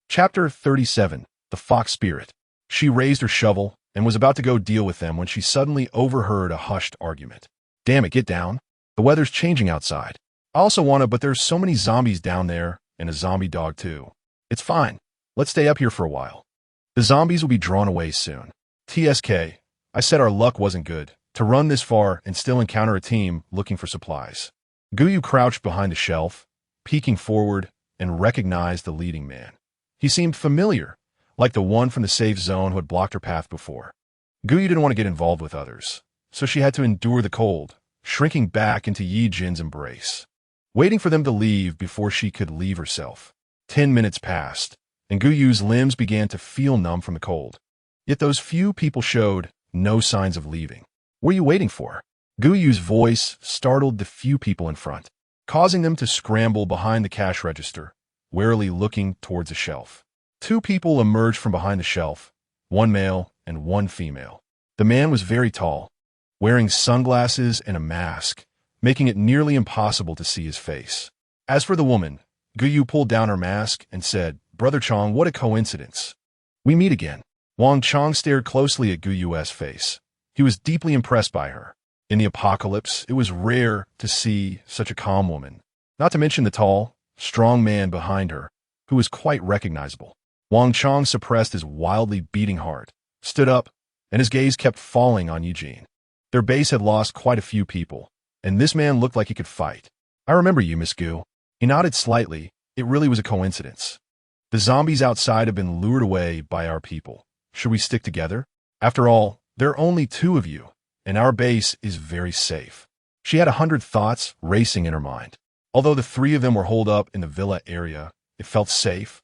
Chapter 37. The Fox Spirit. She raised her shovel and was about to go deal with them when she suddenly overheard a hushed argument. Damn it, get down. The weather's changing outside. I also want to, but there's so many zombies down there, and a zombie dog too. It's fine. Let's stay up here for a while. The zombies will be drawn away soon. TSK. I said our luck wasn't good, to run this far and still encounter a team looking for supplies. Guyu crouched behind the shelf, peeking forward, and recognized the leading man. He seemed familiar, like the one from the safe zone who had blocked her path before. Guyu didn't want to get involved with others, so she had to endure the cold, shrinking back into Ye Jin's embrace, waiting for them to leave before she could leave herself. 10 minutes passed, and Guyu's limbs began to feel numb from the cold. Yet those few people showed no signs of leaving. What are you waiting for? Guyu's voice startled the few people in front, causing them to scramble behind the cash register, warily looking towards a shelf. 2 people emerged from behind the shelf, 1 male and 1 female. The man was very tall, wearing sunglasses and a mask, making it nearly impossible to see his face. As for the woman, Guyu pulled down her mask and said, Brother Chong, what a coincidence. We meet again. Wang Chong stared closely at Guyu's face. He was deeply impressed by her. In the apocalypse, it was rare to see such a calm woman, not to mention the tall, strong man behind her, who was quite recognizable. Wang Chong suppressed his wildly beating heart, stood up, and his gaze kept falling on Ye Jin. Their base had lost quite a few people, and this man looked like he could fight. I remember you, Miss Gu. He nodded slightly. It really was a coincidence. The zombies outside have been lured away by our people. Should we stick together? After all, there are only 2 of you, and our base is very safe. She had 100 thoughts racing in her mind. Although the 3 of them were holed up in the villa area, it felt safe.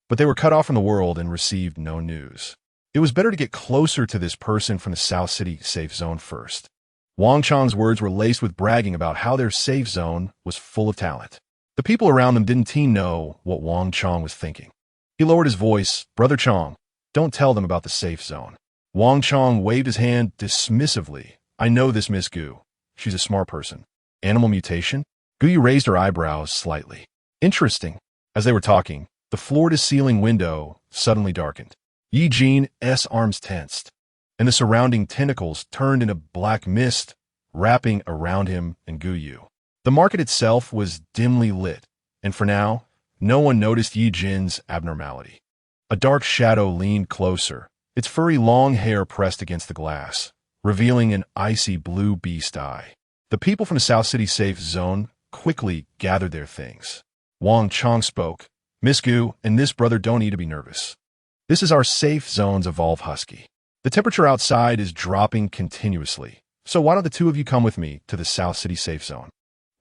But they were cut off from the world and received no news. It was better to get closer to this person from the South City safe zone first. Wang Chong's words were laced with bragging about how their safe zone was full of talent. The people around them didn't know what Wang Chong was thinking. He lowered his voice. Brother Chong, don't tell them about the safe zone. Wang Chong waved his hand dismissively. I know this Miss Gu. She's a smart person. Animal mutation? Guyu raised her eyebrows slightly. Interesting. As they were talking, the floor-to-ceiling window suddenly darkened. Ye Jin's arms tensed, and the surrounding tentacles turned into black mist, wrapping around him and Guyu. The market itself was dimly lit, and for now, no one noticed Ye Jin's abnormality. A dark shadow leaned closer, its furry long hair pressed against the glass, revealing an icy blue beast eye. The people from the South City safe zone quickly gathered their things. Wang Chong spoke. Miss Gu and this brother don't need to be nervous. This is our safe zone's evolved husky. The temperature outside is dropping continuously, so why don't the 2 of you come with me to the South City safe zone?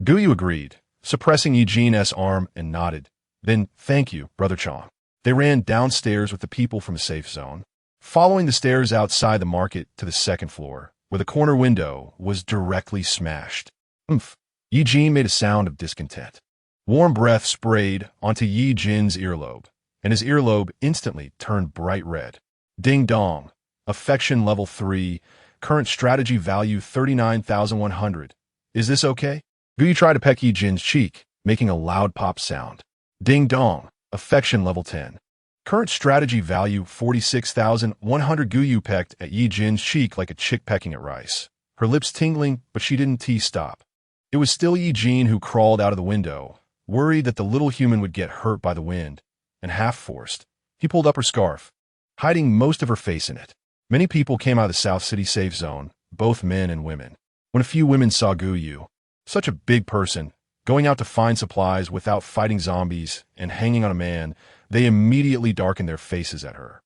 Guyu agreed, suppressing Ye Jin's arm and nodded. Then, thank you, Brother Chong. They ran downstairs with the people from the safe zone, following the stairs outside the market to the 2nd floor, where the corner window was directly smashed. Oomph! Ye Jin made a sound of discontent. Warm breath sprayed onto Ye Jin's earlobe, and his earlobe instantly turned bright red. Ding dong. Affection level 3. Current strategy value 39,100. Is this okay? Guyu tried to peck Ye Jin's cheek, making a loud pop sound. Ding dong. Affection level 10. Current strategy value 46,100. Guyu pecked at Ye Jin's cheek like a chick pecking at rice, her lips tingling, but she didn't stop. It was still Ye Jin who crawled out of the window, worried that the little human would get hurt by the wind, and half-forced, he pulled up her scarf, hiding most of her face in it. Many people came out of the South City safe zone, both men and women. When a few women saw Guyu, such a big person, going out to find supplies without fighting zombies and hanging on a man, they immediately darkened their faces at her.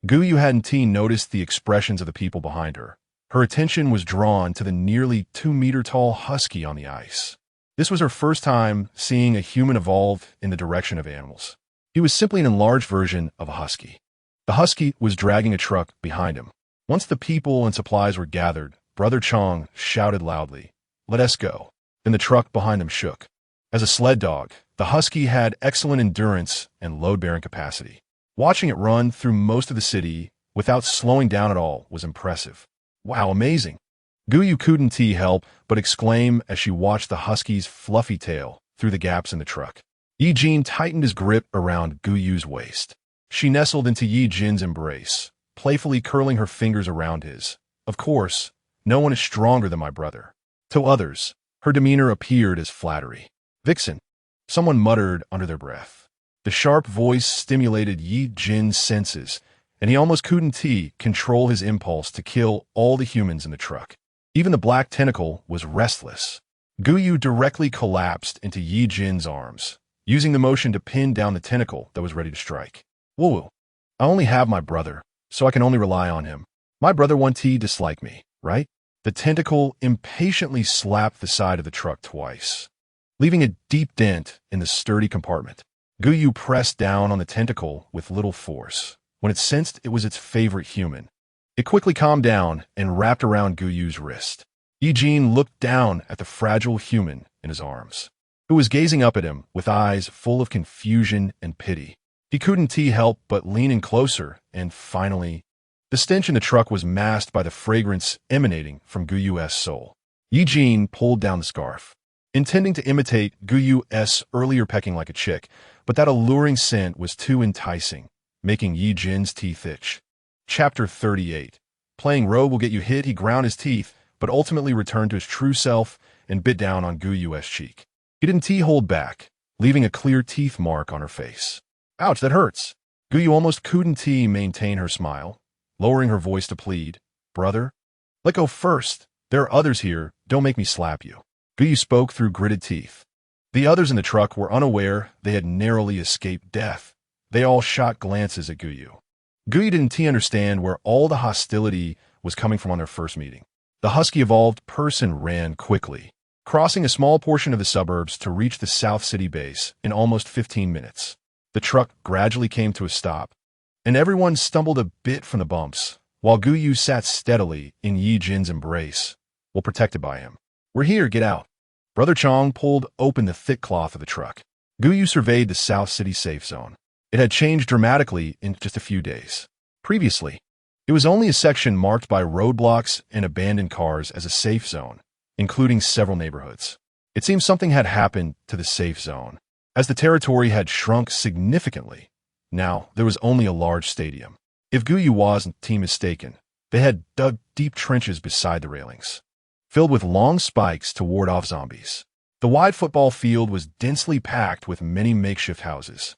Guyu hadn't noticed the expressions of the people behind her. Her attention was drawn to the nearly 2-meter-tall husky on the ice. This was her first time seeing a human evolve in the direction of animals. He was simply an enlarged version of a husky. The husky was dragging a truck behind him. Once the people and supplies were gathered, Brother Chong shouted loudly, "Let us go." Then the truck behind him shook. As a sled dog, the husky had excellent endurance and load-bearing capacity. Watching it run through most of the city without slowing down at all was impressive. Wow, amazing. Guyu couldn't help but exclaim as she watched the husky's fluffy tail through the gaps in the truck. Ye Jin tightened his grip around Guyu's waist. She nestled into Ye Jin's embrace, playfully curling her fingers around his. Of course, no one is stronger than my brother. To others, her demeanor appeared as flattery. Vixen, someone muttered under their breath. The sharp voice stimulated Ye Jin's senses, and he almost couldn't control his impulse to kill all the humans in the truck. Even the black tentacle was restless. Guyu directly collapsed into Ye Jin's arms, using the motion to pin down the tentacle that was ready to strike. Woo! I only have my brother, so I can only rely on him. My brother won't dislike me, right? The tentacle impatiently slapped the side of the truck twice, leaving a deep dent in the sturdy compartment. Guyu pressed down on the tentacle with little force. When it sensed it was its favorite human, it quickly calmed down and wrapped around Guyu's wrist. Ye Jin looked down at the fragile human in his arms, who was gazing up at him with eyes full of confusion and pity. He couldn't help but lean in closer, and finally, the stench in the truck was masked by the fragrance emanating from Guyu's soul. Ye Jin pulled down the scarf, intending to imitate Guyu's earlier pecking like a chick, but that alluring scent was too enticing, making Ye Jin's teeth itch. Chapter 38. Playing rogue will get you hit. He ground his teeth, but ultimately returned to his true self and bit down on Guyu's cheek. He didn't hold back, leaving a clear teeth mark on her face. Ouch, that hurts. Guyu almost couldn't maintain her smile, lowering her voice to plead, "Brother, let go first. There are others here. Don't make me slap you." Guyu spoke through gritted teeth. The others in the truck were unaware they had narrowly escaped death. They all shot glances at Guyu. Guyu didn't understand where all the hostility was coming from on their first meeting. The husky-evolved person ran quickly, crossing a small portion of the suburbs to reach the South City base in almost 15 minutes. The truck gradually came to a stop, and everyone stumbled a bit from the bumps, while Guyu sat steadily in Ye Jin's embrace, well protected by him. "We're here, get out." Brother Chong pulled open the thick cloth of the truck. Guyu surveyed the South City safe zone. It had changed dramatically in just a few days. Previously, it was only a section marked by roadblocks and abandoned cars as a safe zone, including several neighborhoods. It seemed something had happened to the safe zone, as the territory had shrunk significantly. Now, there was only a large stadium. If Guyu wasn't mistaken, they had dug deep trenches beside the railings, filled with long spikes to ward off zombies. The wide football field was densely packed with many makeshift houses.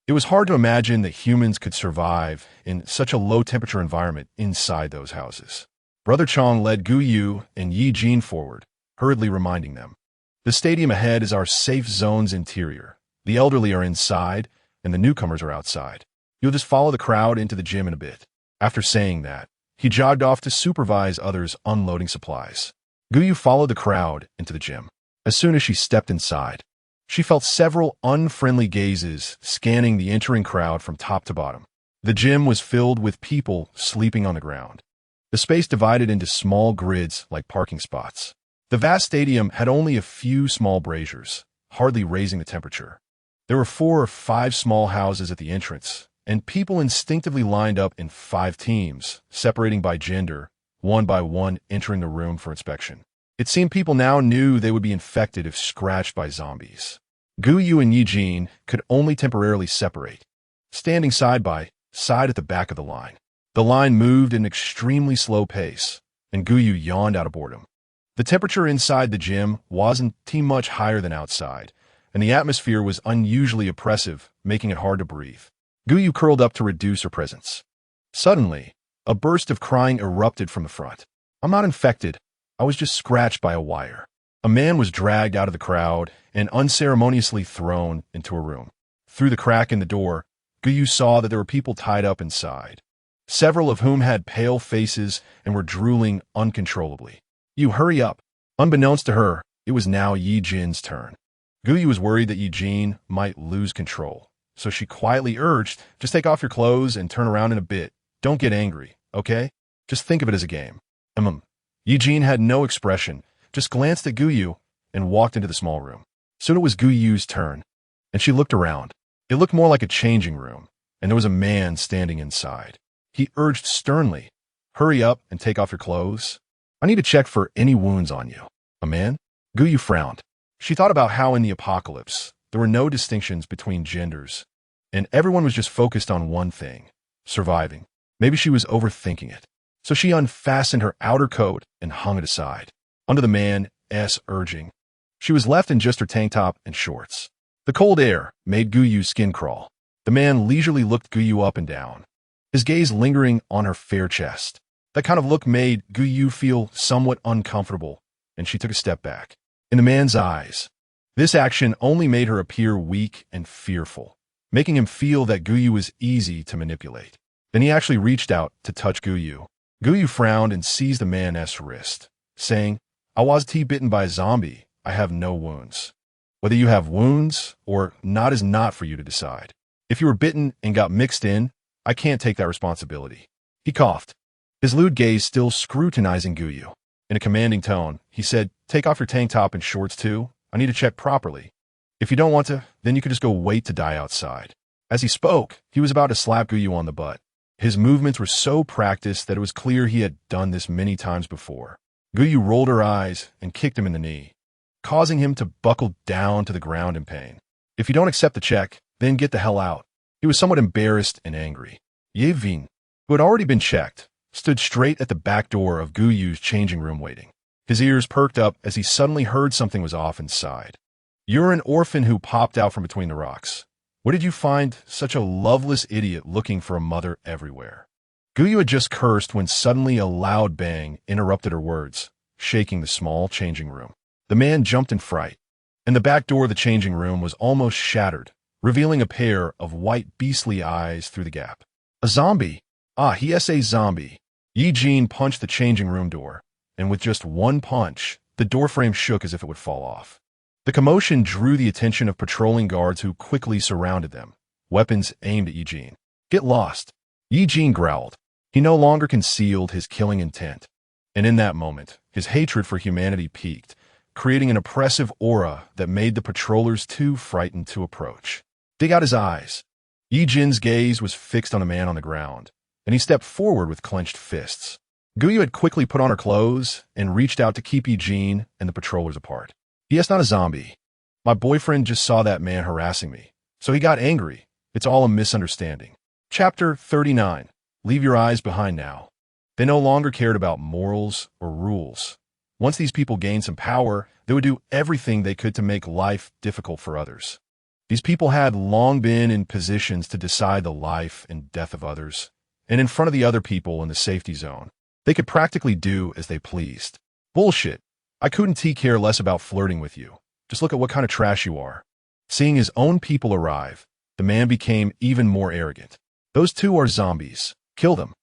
It was hard to imagine that humans could survive in such a low-temperature environment inside those houses. Brother Chong led Guyu and Ye Jin forward, hurriedly reminding them, "The stadium ahead is our safe zone's interior. The elderly are inside, and the newcomers are outside. You'll just follow the crowd into the gym in a bit." After saying that, he jogged off to supervise others unloading supplies. Guyu followed the crowd into the gym. As soon as she stepped inside, she felt several unfriendly gazes scanning the entering crowd from top to bottom. The gym was filled with people sleeping on the ground. The space divided into small grids like parking spots. The vast stadium had only a few small braziers, hardly raising the temperature. There were 4 or 5 small houses at the entrance, and people instinctively lined up in 5 teams, separating by gender, one by one entering the room for inspection. It seemed people now knew they would be infected if scratched by zombies. Guyu and Ye Jin could only temporarily separate, standing side by side at the back of the line. The line moved at an extremely slow pace, and Guyu yawned out of boredom. The temperature inside the gym wasn't much higher than outside, and the atmosphere was unusually oppressive, making it hard to breathe. Guyu curled up to reduce her presence. Suddenly, a burst of crying erupted from the front. "I'm not infected. I was just scratched by a wire." A man was dragged out of the crowd and unceremoniously thrown into a room. Through the crack in the door, Guyu saw that there were people tied up inside, several of whom had pale faces and were drooling uncontrollably. "You hurry up." Unbeknownst to her, it was now Ye Jin's turn. Guyu was worried that Ye Jin might lose control, so she quietly urged, just take off your clothes and turn around in a bit. Don't get angry, okay? Just think of it as a game. Ye Jin had no expression, just glanced at Guyu and walked into the small room. Soon it was Guyu's turn, and she looked around. It looked more like a changing room, and there was a man standing inside. He urged sternly, hurry up and take off your clothes. I need to check for any wounds on you. A man? Guyu frowned. She thought about how in the apocalypse, there were no distinctions between genders, and everyone was just focused on one thing, surviving. Maybe she was overthinking it. So she unfastened her outer coat and hung it aside. Under the man's urging, she was left in just her tank top and shorts. The cold air made Guyu's skin crawl. The man leisurely looked Guyu up and down, his gaze lingering on her fair chest. That kind of look made Guyu feel somewhat uncomfortable, and she took a step back. In the man's eyes, this action only made her appear weak and fearful, making him feel that Guyu was easy to manipulate. Then he actually reached out to touch Guyu. Guyu frowned and seized the man's wrist, saying, I was bitten by a zombie. I have no wounds. Whether you have wounds or not is not for you to decide. If you were bitten and got mixed in, I can't take that responsibility. He coughed, his lewd gaze still scrutinizing Guyu. In a commanding tone, he said, take off your tank top and shorts too. I need to check properly. If you don't want to, then you could just go wait to die outside. As he spoke, he was about to slap Guyu on the butt. His movements were so practiced that it was clear he had done this many times before. Guyu rolled her eyes and kicked him in the knee, causing him to buckle down to the ground in pain. If you don't accept the check, then get the hell out. He was somewhat embarrassed and angry. Ye Jin, who had already been checked, stood straight at the back door of Guyu's changing room waiting. His ears perked up as he suddenly heard something was off inside. You're an orphan who popped out from between the rocks. Where did you find such a loveless idiot looking for a mother everywhere? Guyu had just cursed when suddenly a loud bang interrupted her words, shaking the small changing room. The man jumped in fright, and the back door of the changing room was almost shattered, revealing a pair of white beastly eyes through the gap. A zombie! He is a zombie. Ye Jin punched the changing room door, and with just one punch, the doorframe shook as if it would fall off. The commotion drew the attention of patrolling guards who quickly surrounded them, weapons aimed at Ye Jin. Get lost. Ye Jin growled. He no longer concealed his killing intent, and in that moment, his hatred for humanity peaked, creating an oppressive aura that made the patrollers too frightened to approach. Dig out his eyes. Ye Jin's gaze was fixed on a man on the ground, and he stepped forward with clenched fists. Guyu had quickly put on her clothes and reached out to keep Ye Jin and the patrollers apart. He is not a zombie. My boyfriend just saw that man harassing me, so he got angry. It's all a misunderstanding. Chapter 39. Leave your eyes behind now. They no longer cared about morals or rules. Once these people gained some power, they would do everything they could to make life difficult for others. These people had long been in positions to decide the life and death of others, and in front of the other people in the safety zone, they could practically do as they pleased. Bullshit. I couldn't care less about flirting with you. Just look at what kind of trash you are. Seeing his own people arrive, the man became even more arrogant. Those two are zombies. Kill them.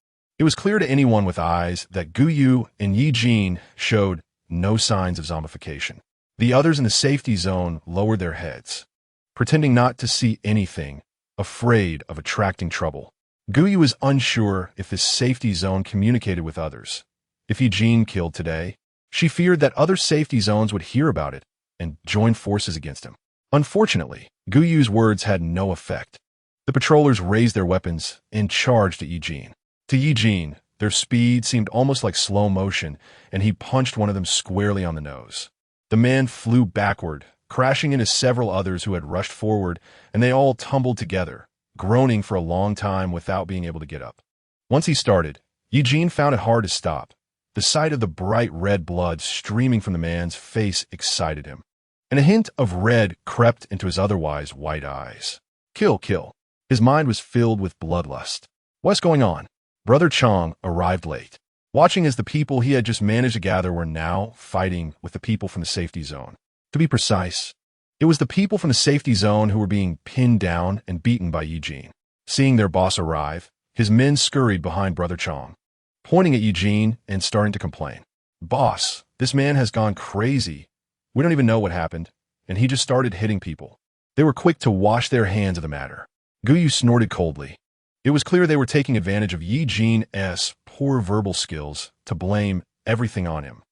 It was clear to anyone with eyes that Guyu and Ye Jin showed no signs of zombification. The others in the safety zone lowered their heads, pretending not to see anything, afraid of attracting trouble. Guyu was unsure if this safety zone communicated with others. If Ye Jin killed today, she feared that other safety zones would hear about it and join forces against him. Unfortunately, Guyu's words had no effect. The patrollers raised their weapons and charged at Ye Jin. To Ye Jin, their speed seemed almost like slow motion, and he punched one of them squarely on the nose. The man flew backward, crashing into several others who had rushed forward, and they all tumbled together, groaning for a long time without being able to get up. Once he started, Ye Jin found it hard to stop. The sight of the bright red blood streaming from the man's face excited him, and a hint of red crept into his otherwise white eyes. Kill, kill. His mind was filled with bloodlust. What's going on? Brother Chong arrived late, watching as the people he had just managed to gather were now fighting with the people from the safety zone. To be precise, it was the people from the safety zone who were being pinned down and beaten by Ye Jin. Seeing their boss arrive, his men scurried behind Brother Chong, pointing at Ye Jin and starting to complain. Boss, this man has gone crazy. We don't even know what happened, and he just started hitting people. They were quick to wash their hands of the matter. Guyu snorted coldly. It was clear they were taking advantage of Ye Jin's poor verbal skills to blame everything on him.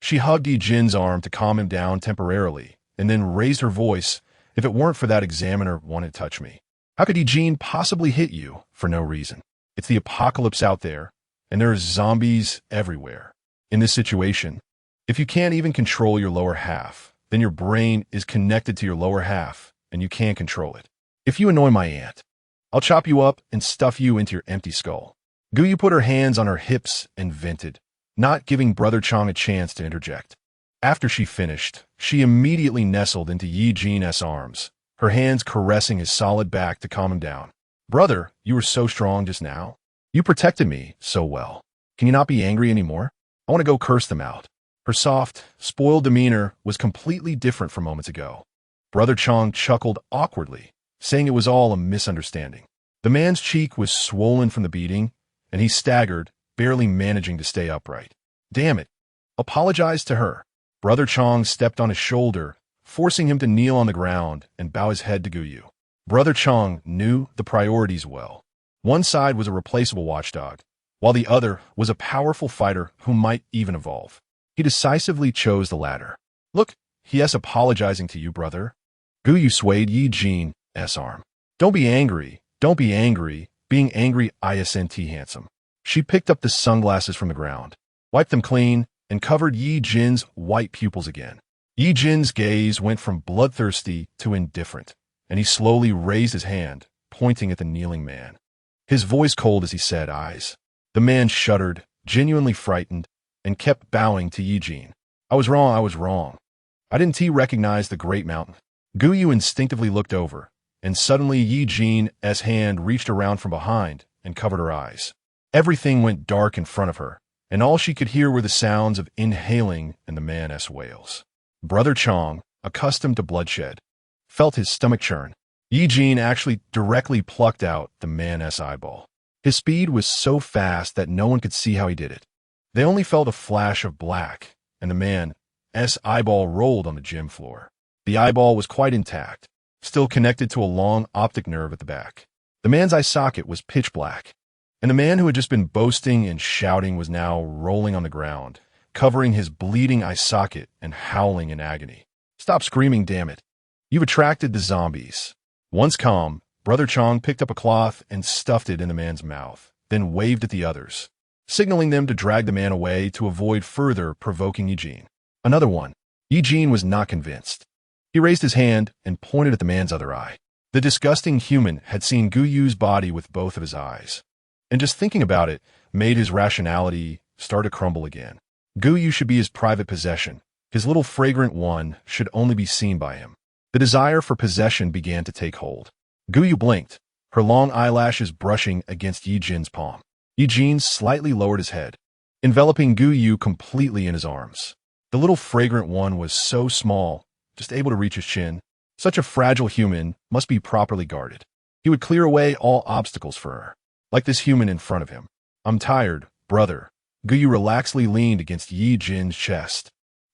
She hugged Ye Jin's arm to calm him down temporarily, and then raised her voice. If it weren't for that examiner wanting to touch me, how could Ye Jin possibly hit you for no reason? It's the apocalypse out there, and there's zombies everywhere. In this situation, if you can't even control your lower half, then your brain is connected to your lower half, and you can't control it. If you annoy my aunt, I'll chop you up and stuff you into your empty skull. Guyu put her hands on her hips and vented, not giving Brother Chong a chance to interject. After she finished, she immediately nestled into Ye Jin's arms, her hands caressing his solid back to calm him down. Brother, you were so strong just now. You protected me so well. Can you not be angry anymore? I want to go curse them out. Her soft, spoiled demeanor was completely different from moments ago. Brother Chong chuckled awkwardly, saying it was all a misunderstanding. The man's cheek was swollen from the beating, and he staggered, barely managing to stay upright. Damn it. Apologize to her. Brother Chong stepped on his shoulder, forcing him to kneel on the ground and bow his head to Guyu. Brother Chong knew the priorities well. One side was a replaceable watchdog, while the other was a powerful fighter who might even evolve. He decisively chose the latter. Look, he is apologizing to you, brother. Guyu swayed Ye Jin's arm. Don't be angry. Don't be angry. Being angry isn't handsome. She picked up the sunglasses from the ground, wiped them clean, and covered Ye Jin's white pupils again. Ye Jin's gaze went from bloodthirsty to indifferent, and he slowly raised his hand, pointing at the kneeling man. His voice cold as he said, eyes. The man shuddered, genuinely frightened, and kept bowing to Ye Jin. I was wrong. I didn't recognize the great mountain. Guyu instinctively looked over, and suddenly Ye Jin's hand reached around from behind and covered her eyes. Everything went dark in front of her, and all she could hear were the sounds of inhaling and the man's wails. Brother Chong, accustomed to bloodshed, felt his stomach churn. Ye Jin actually directly plucked out the man's eyeball. His speed was so fast that no one could see how he did it. They only felt a flash of black, and the man's eyeball rolled on the gym floor. The eyeball was quite intact, still connected to a long optic nerve at the back. The man's eye socket was pitch black, and the man who had just been boasting and shouting was now rolling on the ground, covering his bleeding eye socket and howling in agony. Stop screaming, damn it. You've attracted the zombies. Once calm, Brother Chong picked up a cloth and stuffed it in the man's mouth, then waved at the others, signaling them to drag the man away to avoid further provoking Ye Jin. Another one. Ye Jin was not convinced. He raised his hand and pointed at the man's other eye. The disgusting human had seen Guyu's body with both of his eyes, and just thinking about it made his rationality start to crumble again. Guyu should be his private possession. His little fragrant one should only be seen by him. The desire for possession began to take hold. Guyu blinked, her long eyelashes brushing against Ye Jin's palm. Ye Jin slightly lowered his head, enveloping Guyu completely in his arms. The little fragrant one was so small, just able to reach his chin. Such a fragile human must be properly guarded. He would clear away all obstacles for her, like this human in front of him. I'm tired, brother. Guyu relaxedly leaned against Ye Jin's chest.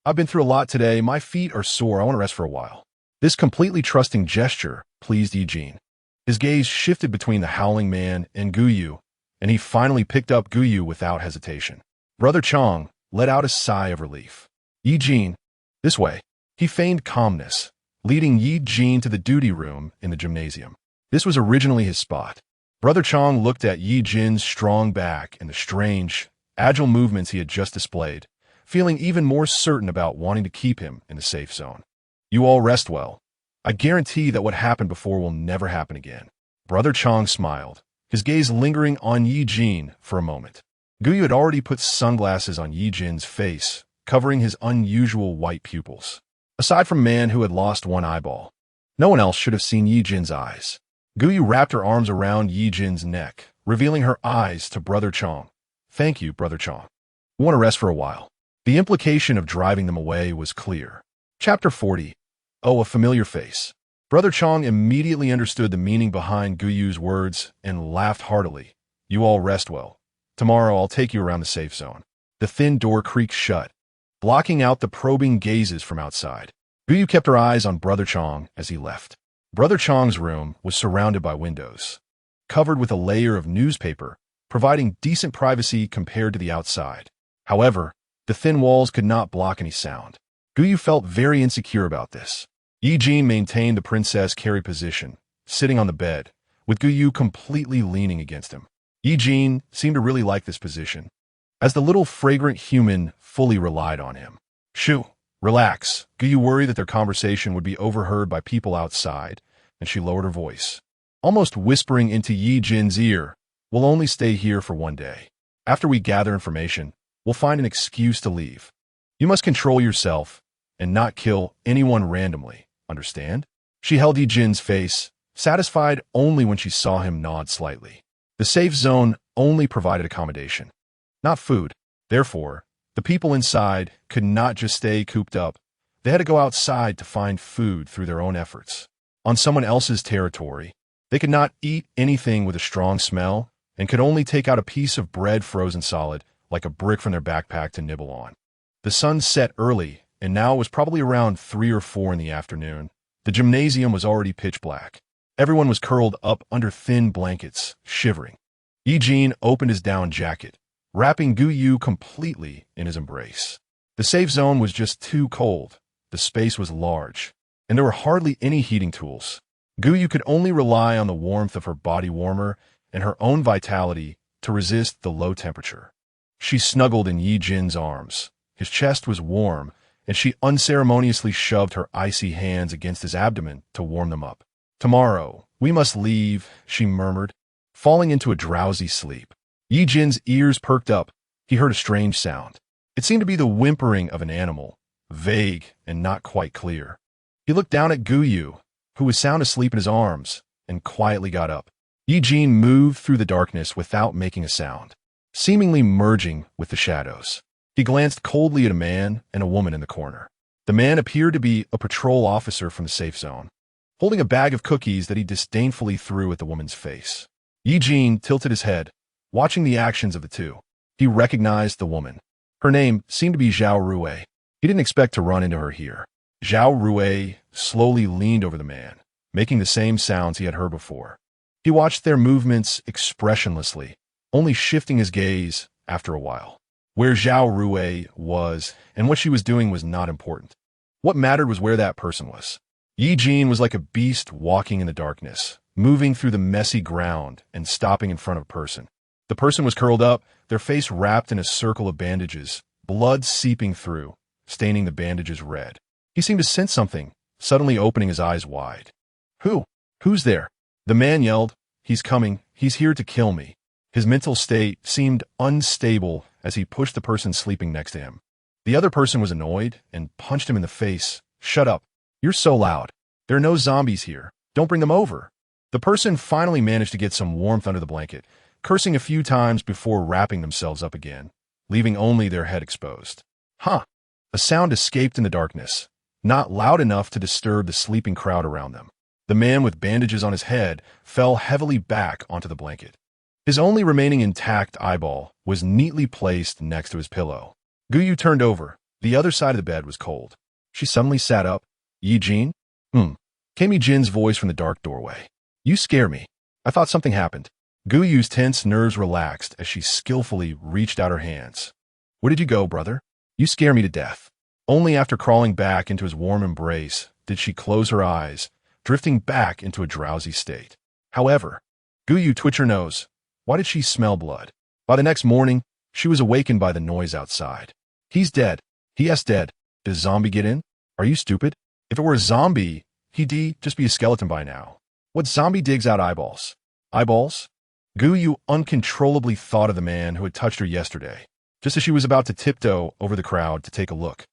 I've been through a lot today. My feet are sore. I want to rest for a while. This completely trusting gesture pleased Ye Jin. His gaze shifted between the howling man and Guyu, and he finally picked up Guyu without hesitation. Brother Chong let out a sigh of relief. Ye Jin, this way. He feigned calmness, leading Ye Jin to the duty room in the gymnasium. This was originally his spot. Brother Chong looked at Ye Jin's strong back and the strange, agile movements he had just displayed, feeling even more certain about wanting to keep him in the safe zone. You all rest well. I guarantee that what happened before will never happen again. Brother Chong smiled, his gaze lingering on Ye Jin for a moment. Guyu had already put sunglasses on Ye Jin's face, covering his unusual white pupils. Aside from man who had lost one eyeball, no one else should have seen Ye Jin's eyes. Guyu wrapped her arms around Ye Jin's neck, revealing her eyes to Brother Chong. Thank you, Brother Chong. We want to rest for a while. The implication of driving them away was clear. Chapter 40. Oh, a familiar face. Brother Chong immediately understood the meaning behind Guyu's words and laughed heartily. You all rest well. Tomorrow I'll take you around the safe zone. The thin door creaked shut, blocking out the probing gazes from outside. Guyu kept her eyes on Brother Chong as he left. Brother Chong's room was surrounded by windows, covered with a layer of newspaper, providing decent privacy compared to the outside. However, the thin walls could not block any sound. Guyu felt very insecure about this. Ye Jin maintained the princess carry position, sitting on the bed, with Guyu completely leaning against him. Ye Jin seemed to really like this position, as the little fragrant human fully relied on him. Shoo, relax. Guyu worried that their conversation would be overheard by people outside, and she lowered her voice, almost whispering into Ye Jin's ear, "We'll only stay here for one day. After we gather information, we'll find an excuse to leave. You must control yourself and not kill anyone randomly, understand?" She held Ye Jin's face, satisfied only when she saw him nod slightly. The safe zone only provided accommodation, not food. Therefore, the people inside could not just stay cooped up. They had to go outside to find food through their own efforts. On someone else's territory, they could not eat anything with a strong smell and could only take out a piece of bread frozen solid, like a brick from their backpack, to nibble on. The sun set early, and now it was probably around 3 or 4 in the afternoon. The gymnasium was already pitch black. Everyone was curled up under thin blankets, shivering. Ye Jin opened his down jacket, wrapping Guyu completely in his embrace. The safe zone was just too cold. The space was large, and there were hardly any heating tools. Guyu could only rely on the warmth of her body warmer and her own vitality to resist the low temperature. She snuggled in Ye Jin's arms. His chest was warm, and she unceremoniously shoved her icy hands against his abdomen to warm them up. "Tomorrow, we must leave," she murmured, falling into a drowsy sleep. Ye Jin's ears perked up. He heard a strange sound. It seemed to be the whimpering of an animal, vague and not quite clear. He looked down at Guyu, who was sound asleep in his arms, and quietly got up. Ye Jin moved through the darkness without making a sound, seemingly merging with the shadows. He glanced coldly at a man and a woman in the corner. The man appeared to be a patrol officer from the safe zone, holding a bag of cookies that he disdainfully threw at the woman's face. Ye Jin tilted his head, watching the actions of the two. He recognized the woman. Her name seemed to be Zhao Rui. He didn't expect to run into her here. Zhao Rui slowly leaned over the man, making the same sounds he had heard before. He watched their movements expressionlessly, only shifting his gaze after a while. Where Zhao Rui was and what she was doing was not important. What mattered was where that person was. Ye Jin was like a beast walking in the darkness, moving through the messy ground and stopping in front of a person. The person was curled up, their face wrapped in a circle of bandages, blood seeping through, staining the bandages red. He seemed to sense something, suddenly opening his eyes wide. Who's there?" The man yelled. "He's coming. He's here to kill me." His mental state seemed unstable as he pushed the person sleeping next to him. The other person was annoyed and punched him in the face. "Shut up. You're so loud. There are no zombies here. Don't bring them over." The person finally managed to get some warmth under the blanket, cursing a few times before wrapping themselves up again, leaving only their head exposed. A sound escaped in the darkness, not loud enough to disturb the sleeping crowd around them. The man with bandages on his head fell heavily back onto the blanket. His only remaining intact eyeball was neatly placed next to his pillow. Guyu turned over. The other side of the bed was cold. She suddenly sat up. "Ye Jin?" Came Ye Jin's voice from the dark doorway. "You scare me. I thought something happened." Guyu's tense nerves relaxed as she skillfully reached out her hands. "Where did you go, brother? You scare me to death." Only after crawling back into his warm embrace did she close her eyes, drifting back into a drowsy state. However, Guyu twitched her nose. Why did she smell blood? By the next morning, she was awakened by the noise outside. "He's dead. He.S. dead. Does zombie get in? Are you stupid? If it were a zombie, he'd just be a skeleton by now. What zombie digs out eyeballs?" Eyeballs? Guyu uncontrollably thought of the man who had touched her yesterday, just as she was about to tiptoe over the crowd to take a look.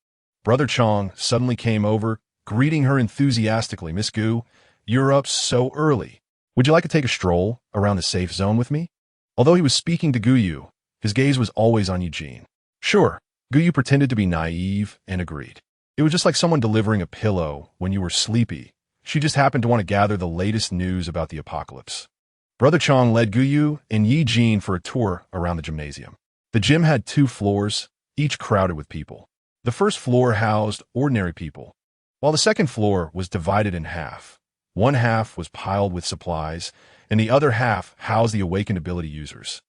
Brother Chong suddenly came over, greeting her enthusiastically. "Miss Gu, you're up so early. Would you like to take a stroll around the safe zone with me?" Although he was speaking to Guyu, his gaze was always on Ye Jin. "Sure." Guyu pretended to be naive and agreed. It was just like someone delivering a pillow when you were sleepy. She just happened to want to gather the latest news about the apocalypse. Brother Chong led Guyu and Ye Jin for a tour around the gymnasium. The gym had 2 floors, each crowded with people. The first floor housed ordinary people, while the second floor was divided in half. One half was piled with supplies, and the other half housed the awakened ability users.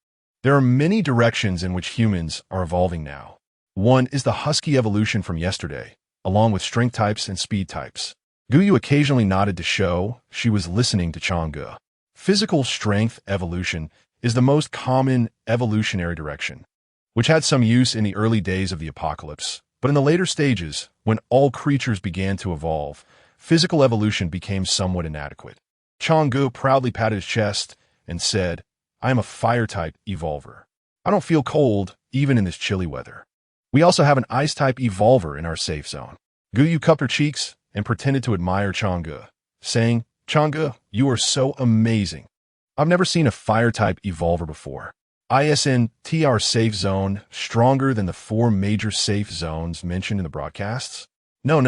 There are many directions in which humans are evolving now. One is the husky evolution from yesterday, along with strength types and speed types. Guyu occasionally nodded to show she was listening to Chang'e. Physical strength evolution is the most common evolutionary direction, which had some use in the early days of the apocalypse. But in the later stages, when all creatures began to evolve, physical evolution became somewhat inadequate. Chang'e proudly patted his chest and said, "I am a fire-type evolver. I don't feel cold, even in this chilly weather." We also have an ice-type evolver in our safe zone. Guyu cupped her cheeks and pretended to admire Chang'e, saying, "Chang'e, you are so amazing. I've never seen a fire-type evolver before. Isn't our safe zone stronger than the 4 major safe zones mentioned in the broadcasts?" No.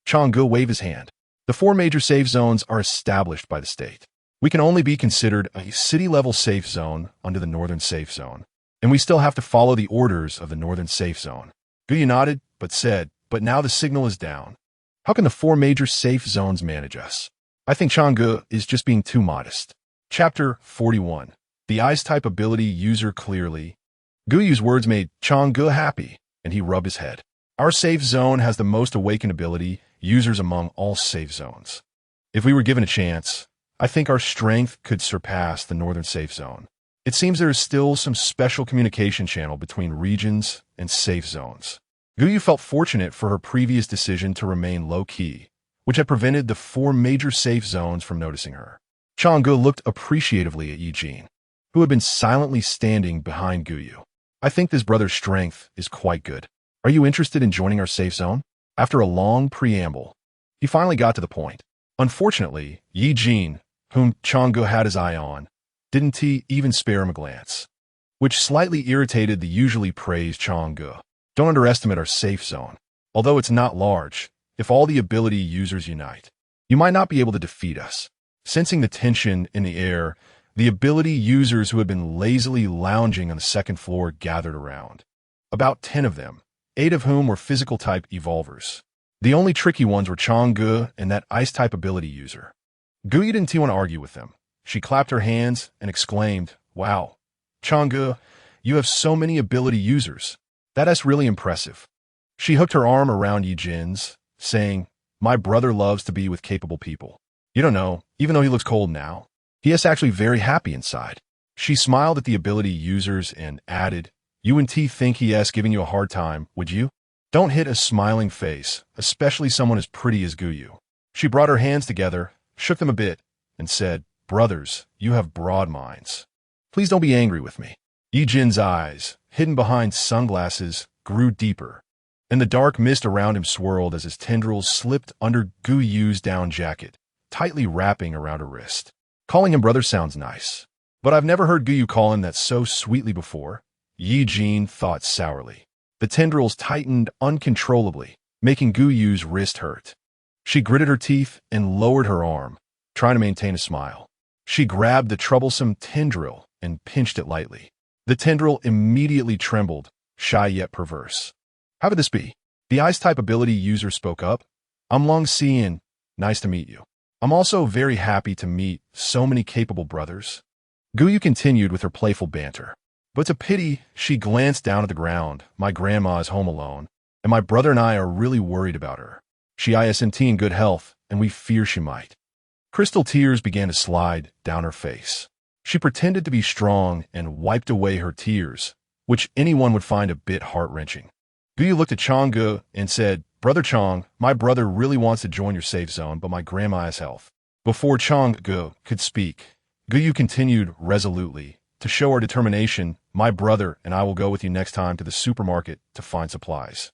Chang'e waved his hand. The 4 major safe zones are established by the state. We can only be considered a city-level safe zone under the Northern Safe Zone, and we still have to follow the orders of the Northern Safe Zone. Guyu nodded, but said, "But now the signal is down. How can the 4 major safe zones manage us?" I think Chang'e is just being too modest. Chapter 41. The Ice-type ability user clearly. Guyu's words made Chang'e happy, and he rubbed his head. Our safe zone has the most awakened ability users among all safe zones. If we were given a chance, I think our strength could surpass the Northern Safe Zone. It seems there is still some special communication channel between regions and safe zones. Guyu felt fortunate for her previous decision to remain low-key, which had prevented the 4 major safe zones from noticing her. Chang'e looked appreciatively at Ye Jin, who had been silently standing behind Guyu. "I think this brother's strength is quite good. Are you interested in joining our safe zone?" After a long preamble, he finally got to the point. Unfortunately, Ye Jin, whom Chang'e had his eye on, didn't even spare him a glance, which slightly irritated the usually praised Chang'e. Don't underestimate our safe zone. Although it's not large, if all the ability users unite, you might not be able to defeat us. Sensing the tension in the air, the ability users who had been lazily lounging on the second floor gathered around. About 10 of them, 8 of whom were physical-type evolvers. The only tricky ones were Chang'e and that ice-type ability user. Guyu didn't want to argue with them. She clapped her hands and exclaimed, "Wow, Chang'e, you have so many ability users. That's really impressive." She hooked her arm around Ye Jin's, saying, "My brother loves to be with capable people. You don't know, even though he looks cold now, he is actually very happy inside." She smiled at the ability users and added, "You wouldn't think he is giving you a hard time, would you? Don't hit a smiling face, especially someone as pretty as Guyu." She brought her hands together, shook them a bit, and said, "Brothers, you have broad minds. Please don't be angry with me." Ye Jin's eyes, hidden behind sunglasses, grew deeper, and the dark mist around him swirled as his tendrils slipped under Guyu's down jacket, tightly wrapping around her wrist. Calling him brother sounds nice, but I've never heard Guyu call him that so sweetly before. Ye Jin thought sourly. The tendrils tightened uncontrollably, making Guyu's wrist hurt. She gritted her teeth and lowered her arm, trying to maintain a smile. She grabbed the troublesome tendril and pinched it lightly. The tendril immediately trembled, shy yet perverse. "How could this be?" The ice-type ability user spoke up. "I'm Long Xian. Nice to meet you. I'm also very happy to meet so many capable brothers." Guyu continued with her playful banter. "But it's a pity," she glanced down at the ground. "My grandma is home alone, and my brother and I are really worried about her. She isn't in good health, and we fear she might." Crystal tears began to slide down her face. She pretended to be strong and wiped away her tears, which anyone would find a bit heart-wrenching. Guyu looked at Chang'e and said, "Brother Chang, my brother really wants to join your safe zone, but my grandma has health." Before Chang'e could speak, Guyu continued resolutely, "To show our determination, my brother and I will go with you next time to the supermarket to find supplies.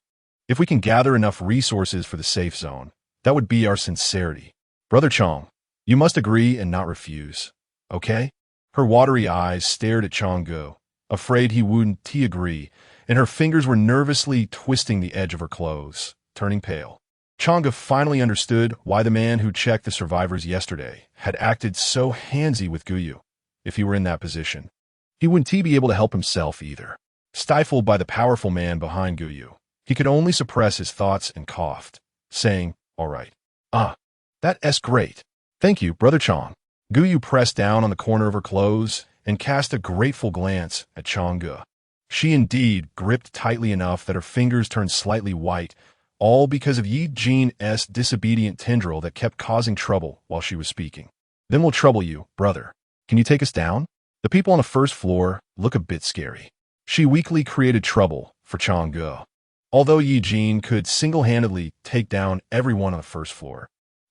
If we can gather enough resources for the safe zone, that would be our sincerity. Brother Chang, you must agree and not refuse, okay?" Her watery eyes stared at Chang'e, afraid he wouldn't agree, and her fingers were nervously twisting the edge of her clothes, turning pale. Chang'e finally understood why the man who checked the survivors yesterday had acted so handsy with Guyu. If he were in that position, he wouldn't be able to help himself either. Stifled by the powerful man behind Guyu, he could only suppress his thoughts and coughed, saying, "All right. That's great. Thank you, Brother Chong. Gu Yu pressed down on the corner of her clothes and cast a grateful glance at Changge. She indeed gripped tightly enough that her fingers turned slightly white, all because of Ye Jin's disobedient tendril that kept causing trouble while she was speaking. Then we'll trouble you, brother. Can you take us down? The people on the first floor look a bit scary. She weakly created trouble for Changge. Although Ye Jin could single-handedly take down everyone on the first floor,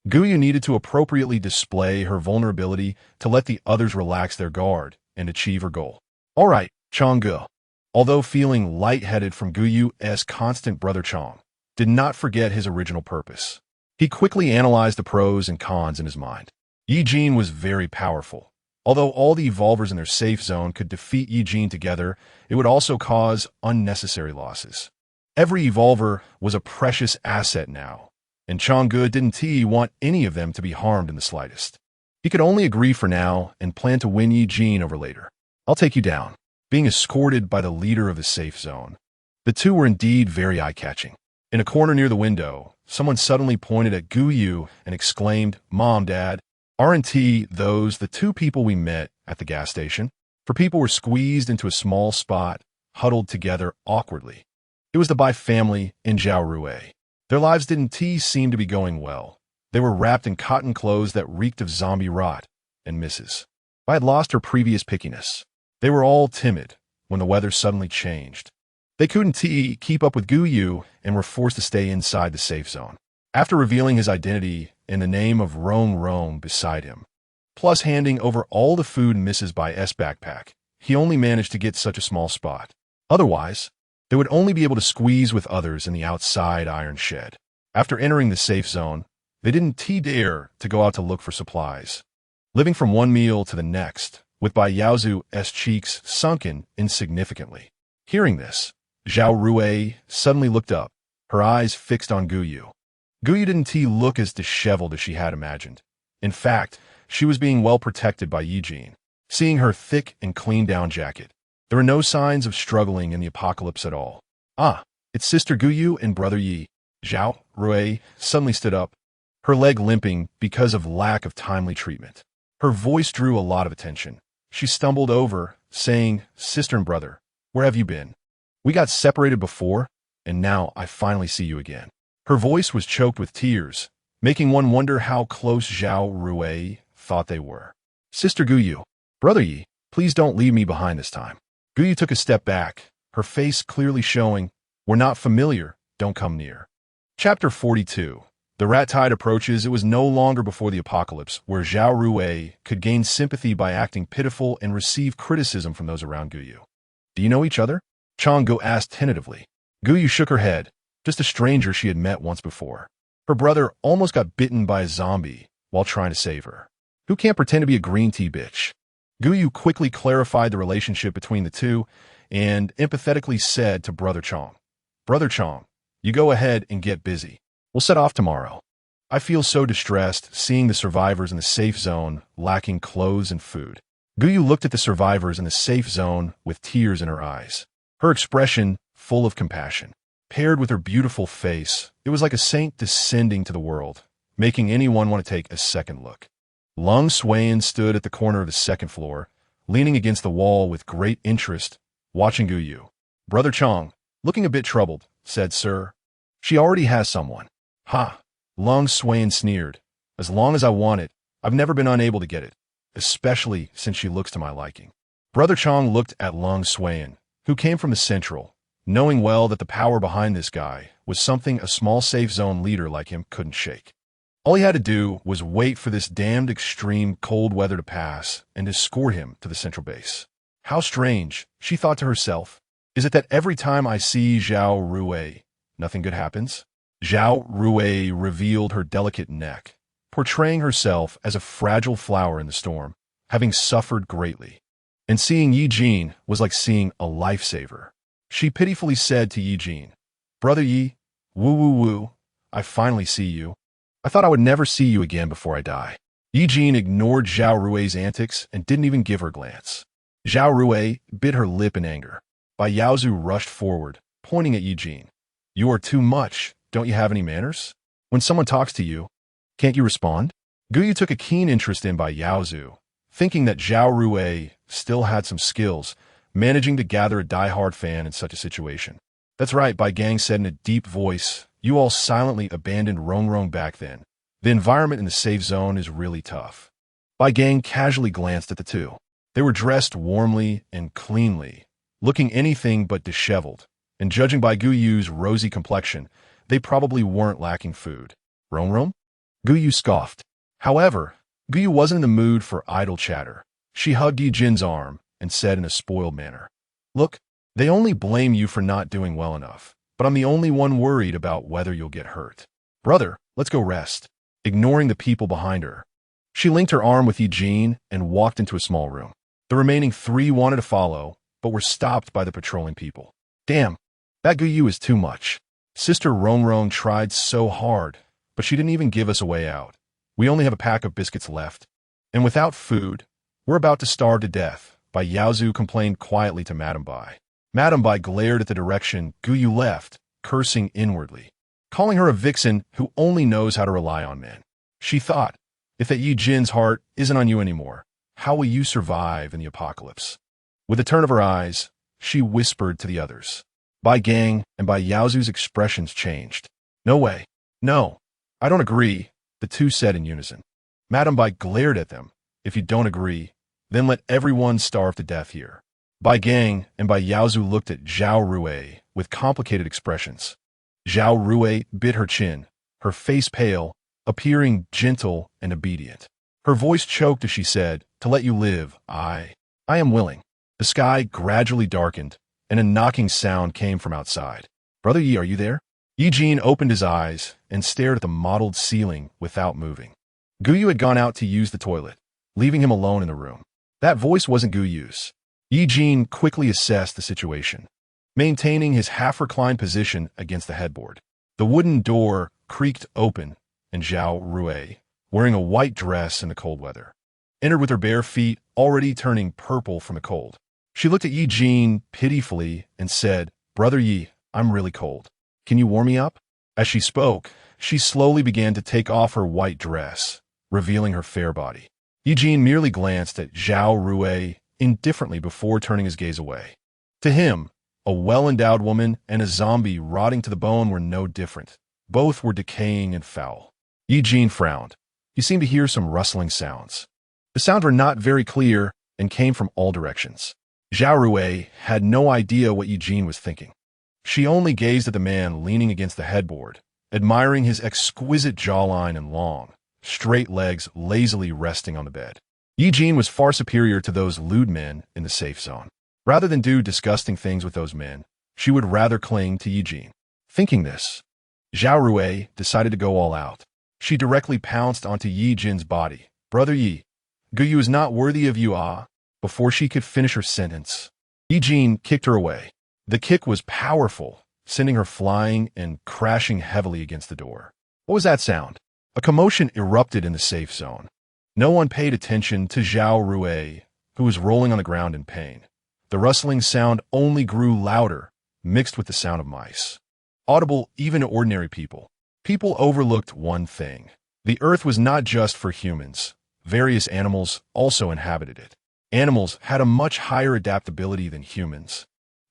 Gu Yu needed to appropriately display her vulnerability to let the others relax their guard and achieve her goal. All right, Changge. Although feeling lightheaded from Gu Yu's constant Brother Chong did not forget his original purpose. He quickly analyzed the pros and cons in his mind. Ye Jin was very powerful. Although all the evolvers in their safe zone could defeat Ye Jin together, it would also cause unnecessary losses. Every evolver was a precious asset now, and Changge didn't want any of them to be harmed in the slightest. He could only agree for now and plan to win Ye Jin over later. I'll take you down. Being escorted by the leader of the safe zone. The two were indeed very eye-catching. In a corner near the window, someone suddenly pointed at Gu Yu and exclaimed, "Mom, Dad, aren't those the two people we met at the gas station?" For people were squeezed into a small spot, huddled together awkwardly. It was the Bai family in Zhao Rui. Their lives didn't seem to be going well. They were wrapped in cotton clothes that reeked of zombie rot, and Mrs. Bai had lost her previous pickiness. They were all timid when the weather suddenly changed. They couldn't keep up with Gu Yu and were forced to stay inside the safe zone. After revealing his identity in the name of Rong beside him, plus handing over all the food in Mrs. Bai's backpack, he only managed to get such a small spot. Otherwise, they would only be able to squeeze with others in the outside iron shed. After entering the safe zone, they didn't dare to go out to look for supplies. Living from one meal to the next, with Bai Yaozu's cheeks sunken insignificantly. Hearing this, Zhao Rui suddenly looked up, her eyes fixed on Gu Yu. Gu Yu didn't look as disheveled as she had imagined. In fact, she was being well protected by Ye Jin. Seeing her thick and clean down jacket, there were no signs of struggling in the apocalypse at all. Ah, it's Sister Gu Yu and Brother Yi. Zhao Rui suddenly stood up, her leg limping because of lack of timely treatment. Her voice drew a lot of attention. She stumbled over, saying, "Sister and brother, where have you been? We got separated before, and now I finally see you again." Her voice was choked with tears, making one wonder how close Zhao Rui thought they were. "Sister Gu Yu, Brother Yi, please don't leave me behind this time." Gu Yu took a step back, her face clearly showing, "We're not familiar, don't come near." Chapter 42. The rat tide approaches. It was no longer before the apocalypse, where Zhao Rui could gain sympathy by acting pitiful and receive criticism from those around Gu Yu. "Do you know each other?" Changge asked tentatively. Gu Yu shook her head, just a stranger she had met once before. Her brother almost got bitten by a zombie while trying to save her. Who can't pretend to be a green tea bitch? Gu Yu quickly clarified the relationship between the two and empathetically said to Brother Chong, "Brother Chong, you go ahead and get busy. We'll set off tomorrow. I feel so distressed seeing the survivors in the safe zone lacking clothes and food." Gu Yu looked at the survivors in the safe zone with tears in her eyes. Her expression full of compassion. Paired with her beautiful face, it was like a saint descending to the world, making anyone want to take a second look. Lung Swayan stood at the corner of the second floor, leaning against the wall with great interest, watching Gu Yu. Brother Chong, looking a bit troubled, said, "Sir, she already has someone." "Ha!" Lung Swayan sneered. "As long as I want it, I've never been unable to get it, especially since she looks to my liking." Brother Chong looked at Lung Swayan, who came from the Central, knowing well that the power behind this guy was something a small safe zone leader like him couldn't shake. All he had to do was wait for this damned extreme cold weather to pass and escort him to the central base. How strange, she thought to herself. Is it that every time I see Zhao Rui, nothing good happens? Zhao Rui revealed her delicate neck, portraying herself as a fragile flower in the storm, having suffered greatly. And seeing Ye Jin was like seeing a lifesaver. She pitifully said to Ye Jin, "Brother Yi, woo woo woo, I finally see you. I thought I would never see you again before I die." Ye Jin ignored Zhao Rui's antics and didn't even give her a glance. Zhao Rui bit her lip in anger. Bai Yaozu rushed forward, pointing at Ye Jin. "You are too much. Don't you have any manners? When someone talks to you, can't you respond?" Guyu took a keen interest in by Yaozu, thinking that Zhao Rui still had some skills, managing to gather a die-hard fan in such a situation. That's right, Bai Gang said in a deep voice. You all silently abandoned Rongrong back then. The environment in the safe zone is really tough. Bai Gang casually glanced at the two. They were dressed warmly and cleanly, looking anything but disheveled, and judging by Guyu's rosy complexion, they probably weren't lacking food. Rongrong? Guyu scoffed. However, Guyu wasn't in the mood for idle chatter. She hugged Ye Jin's arm and said in a spoiled manner, Look, they only blame you for not doing well enough, but I'm the only one worried about whether you'll get hurt. Brother, let's go rest. Ignoring the people behind her, she linked her arm with Ye Jin and walked into a small room. The remaining three wanted to follow, but were stopped by the patrolling people. Damn, that Guyu is too much. Sister Rongrong tried so hard, but she didn't even give us a way out. We only have a pack of biscuits left. And without food, we're about to starve to death. Bai Yaozu complained quietly to Madame Bai. Madame Bai glared at the direction Guyu left, cursing inwardly, calling her a vixen who only knows how to rely on men. She thought, if that Ye Jin's heart isn't on you anymore, how will you survive in the apocalypse? With a turn of her eyes, she whispered to the others. Bai Gang and Bai Yaozu's expressions changed. No way. No, I don't agree, the two said in unison. Madame Bai glared at them. If you don't agree, then let everyone starve to death here. Bai Gang and Bai Yaozu looked at Zhao Rui with complicated expressions. Zhao Rui bit her chin, her face pale, appearing gentle and obedient. Her voice choked as she said, To let you live, I am willing. The sky gradually darkened, and a knocking sound came from outside. Brother Yi, are you there? Ye Jin opened his eyes and stared at the mottled ceiling without moving. Guyu had gone out to use the toilet, leaving him alone in the room. That voice wasn't Guyu's. Ye Jin quickly assessed the situation, maintaining his half-reclined position against the headboard. The wooden door creaked open, and Zhao Rui, wearing a white dress in the cold weather, entered with her bare feet already turning purple from the cold. She looked at Ye Jin pitifully and said, Brother Yi, I'm really cold. Can you warm me up? As she spoke, she slowly began to take off her white dress, revealing her fair body. Ye Jin merely glanced at Zhao Rui indifferently before turning his gaze away. To him, a well-endowed woman and a zombie rotting to the bone were no different. Both were decaying and foul. Ye Jin frowned. He seemed to hear some rustling sounds. The sounds were not very clear and came from all directions. Zhao Rui had no idea what Ye Jin was thinking. She only gazed at the man leaning against the headboard, admiring his exquisite jawline and long, straight legs lazily resting on the bed. Ye Jin was far superior to those lewd men in the safe zone. Rather than do disgusting things with those men, she would rather cling to Ye Jin. Thinking this, Zhao Rui decided to go all out. She directly pounced onto Ye Jin's body. Brother Yi, Guyu is not worthy of you, ah. Before she could finish her sentence, Ye Jin kicked her away. The kick was powerful, sending her flying and crashing heavily against the door. What was that sound? A commotion erupted in the safe zone. No one paid attention to Zhao Rui, who was rolling on the ground in pain. The rustling sound only grew louder, mixed with the sound of mice. Audible even to ordinary people. People overlooked one thing. The earth was not just for humans. Various animals also inhabited it. Animals had a much higher adaptability than humans.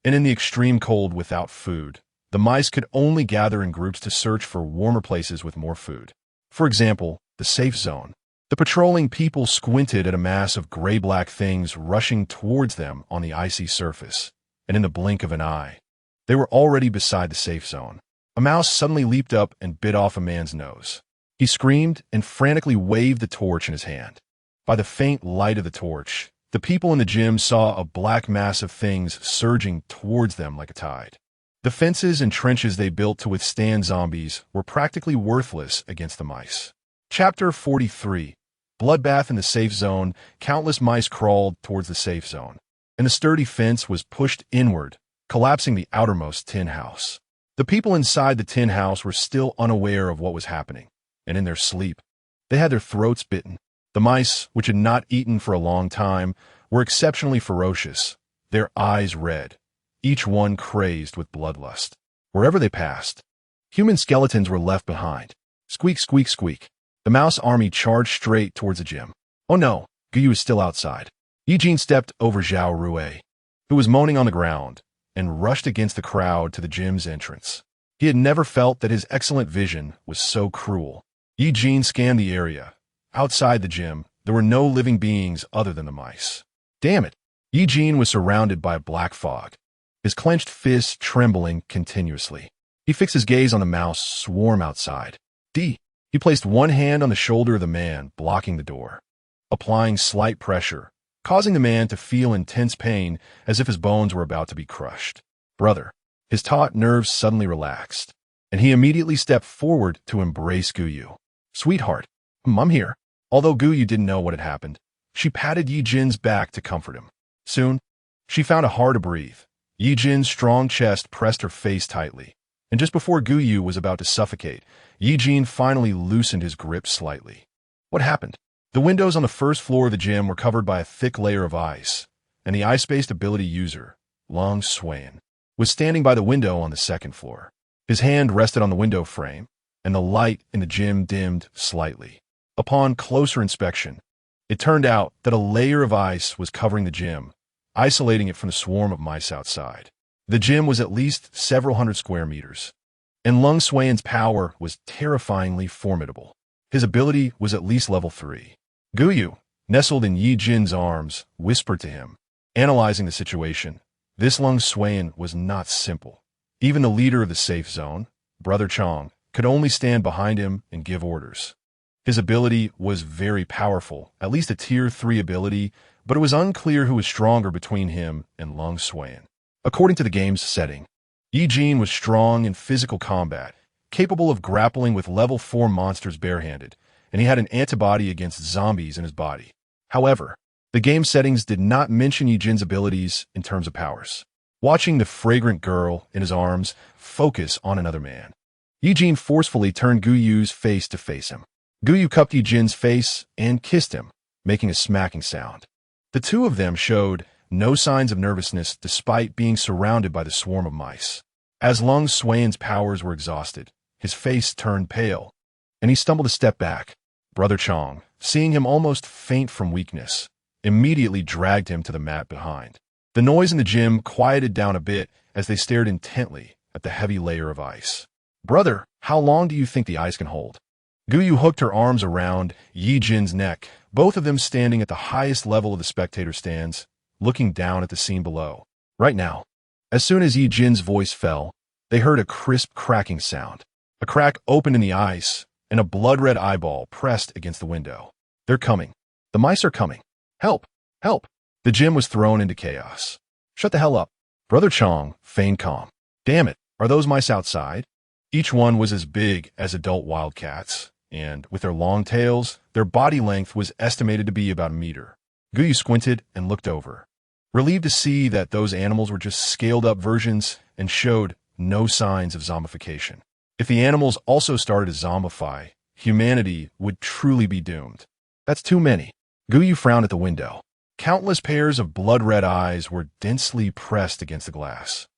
And in the extreme cold without food, the mice could only gather in groups to search for warmer places with more food. For example, the safe zone. The patrolling people squinted at a mass of gray-black things rushing towards them on the icy surface, and in the blink of an eye, they were already beside the safe zone. A mouse suddenly leaped up and bit off a man's nose. He screamed and frantically waved the torch in his hand. By the faint light of the torch, the people in the gym saw a black mass of things surging towards them like a tide. The fences and trenches they built to withstand zombies were practically worthless against the mice. Chapter 43. Bloodbath in the safe zone. Countless mice crawled towards the safe zone, and the sturdy fence was pushed inward, collapsing the outermost tin house. The people inside the tin house were still unaware of what was happening, and in their sleep, they had their throats bitten. The mice, which had not eaten for a long time, were exceptionally ferocious, their eyes red, each one crazed with bloodlust. Wherever they passed, human skeletons were left behind. Squeak, squeak, squeak. The mouse army charged straight towards the gym. Oh no, Guyu is still outside. Ye Jin stepped over Zhao Rui, who was moaning on the ground, and rushed against the crowd to the gym's entrance. He had never felt that his excellent vision was so cruel. Ye Jin scanned the area. Outside the gym, there were no living beings other than the mice. Damn it! Ye Jin was surrounded by a black fog, his clenched fists trembling continuously. He fixed his gaze on the mouse swarm outside. He placed one hand on the shoulder of the man, blocking the door, applying slight pressure, causing the man to feel intense pain as if his bones were about to be crushed. Brother, his taut nerves suddenly relaxed, and he immediately stepped forward to embrace Guyu. Sweetheart, I'm here. Although Guyu didn't know what had happened, she patted Ye Jin's back to comfort him. Soon, she found it hard to breathe. Ye Jin's strong chest pressed her face tightly, and just before Guyu was about to suffocate, Ye Jin finally loosened his grip slightly. What happened? The windows on the first floor of the gym were covered by a thick layer of ice, and the ice-based ability user, Long Swain, was standing by the window on the second floor. His hand rested on the window frame, and the light in the gym dimmed slightly. Upon closer inspection, it turned out that a layer of ice was covering the gym, isolating it from the swarm of mice outside. The gym was at least several hundred square meters, and Lung Swain's power was terrifyingly formidable. His ability was at least level 3. Guyu, nestled in Ye Jin's arms, whispered to him, analyzing the situation. This Lung Swain was not simple. Even the leader of the safe zone, Brother Chong, could only stand behind him and give orders. His ability was very powerful, at least a tier 3 ability, but it was unclear who was stronger between him and Lung Swain. According to the game's setting, Ye Jin was strong in physical combat, capable of grappling with level 4 monsters barehanded, and he had an antibody against zombies in his body. However, the game settings did not mention Ye Jin's abilities in terms of powers. Watching the fragrant girl in his arms focus on another man, Ye Jin forcefully turned Guyu's face to face him. Guyu cupped Ye Jin's face and kissed him, making a smacking sound. The two of them showed no signs of nervousness despite being surrounded by the swarm of mice. As Lung Swain's powers were exhausted, his face turned pale, and he stumbled a step back. Brother Chong, seeing him almost faint from weakness, immediately dragged him to the mat behind. The noise in the gym quieted down a bit as they stared intently at the heavy layer of ice. Brother, how long do you think the ice can hold? Guyu hooked her arms around Ye Jin's neck, both of them standing at the highest level of the spectator stands, looking down at the scene below. Right now, as soon as Ye Jin's voice fell, they heard a crisp cracking sound. A crack opened in the ice, and a blood-red eyeball pressed against the window. They're coming. The mice are coming. Help! Help! The gym was thrown into chaos. Shut the hell up. Brother Chong feigned calm. Damn it, are those mice outside? Each one was as big as adult wildcats, and with their long tails, their body length was estimated to be about a meter. Guyu squinted and looked over, relieved to see that those animals were just scaled-up versions and showed no signs of zombification. If the animals also started to zombify, humanity would truly be doomed. That's too many. Guyu frowned at the window. Countless pairs of blood-red eyes were densely pressed against the glass,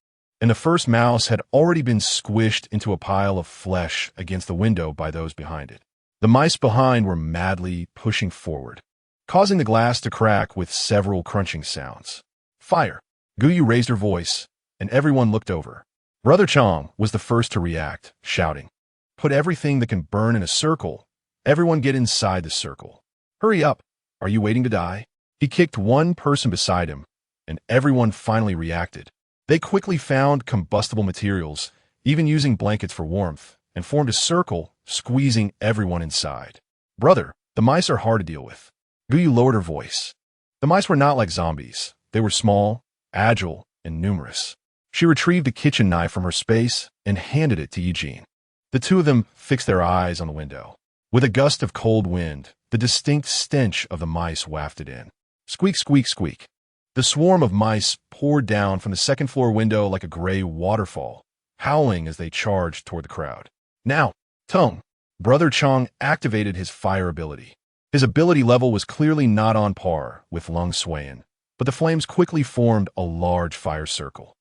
and the first mouse had already been squished into a pile of flesh against the window by those behind it. The mice behind were madly pushing forward, causing the glass to crack with several crunching sounds. Fire! Guyu raised her voice, and everyone looked over. Brother Chong was the first to react, shouting, "Put everything that can burn in a circle. Everyone get inside the circle. Hurry up. Are you waiting to die?" He kicked one person beside him, and everyone finally reacted. They quickly found combustible materials, even using blankets for warmth, and formed a circle, squeezing everyone inside. Brother, the mice are hard to deal with. Guyu lowered her voice. The mice were not like zombies. They were small, agile, and numerous. She retrieved a kitchen knife from her space and handed it to Ye Jin. The two of them fixed their eyes on the window. With a gust of cold wind, the distinct stench of the mice wafted in. Squeak, squeak, squeak. The swarm of mice poured down from the second-floor window like a gray waterfall, howling as they charged toward the crowd. Now, Tong. Brother Chong activated his fire ability. His ability level was clearly not on par with Lung Swain, but the flames quickly formed a large fire circle.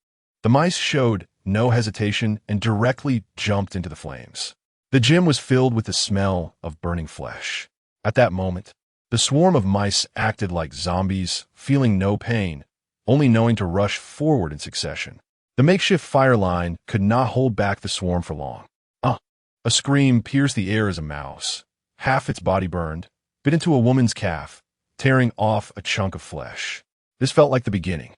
The mice showed no hesitation and directly jumped into the flames. The gym was filled with the smell of burning flesh. At that moment, the swarm of mice acted like zombies, feeling no pain, only knowing to rush forward in succession. The makeshift fire line could not hold back the swarm for long. A scream pierced the air as a mouse, half its body burned, bit into a woman's calf, tearing off a chunk of flesh. This felt like the beginning.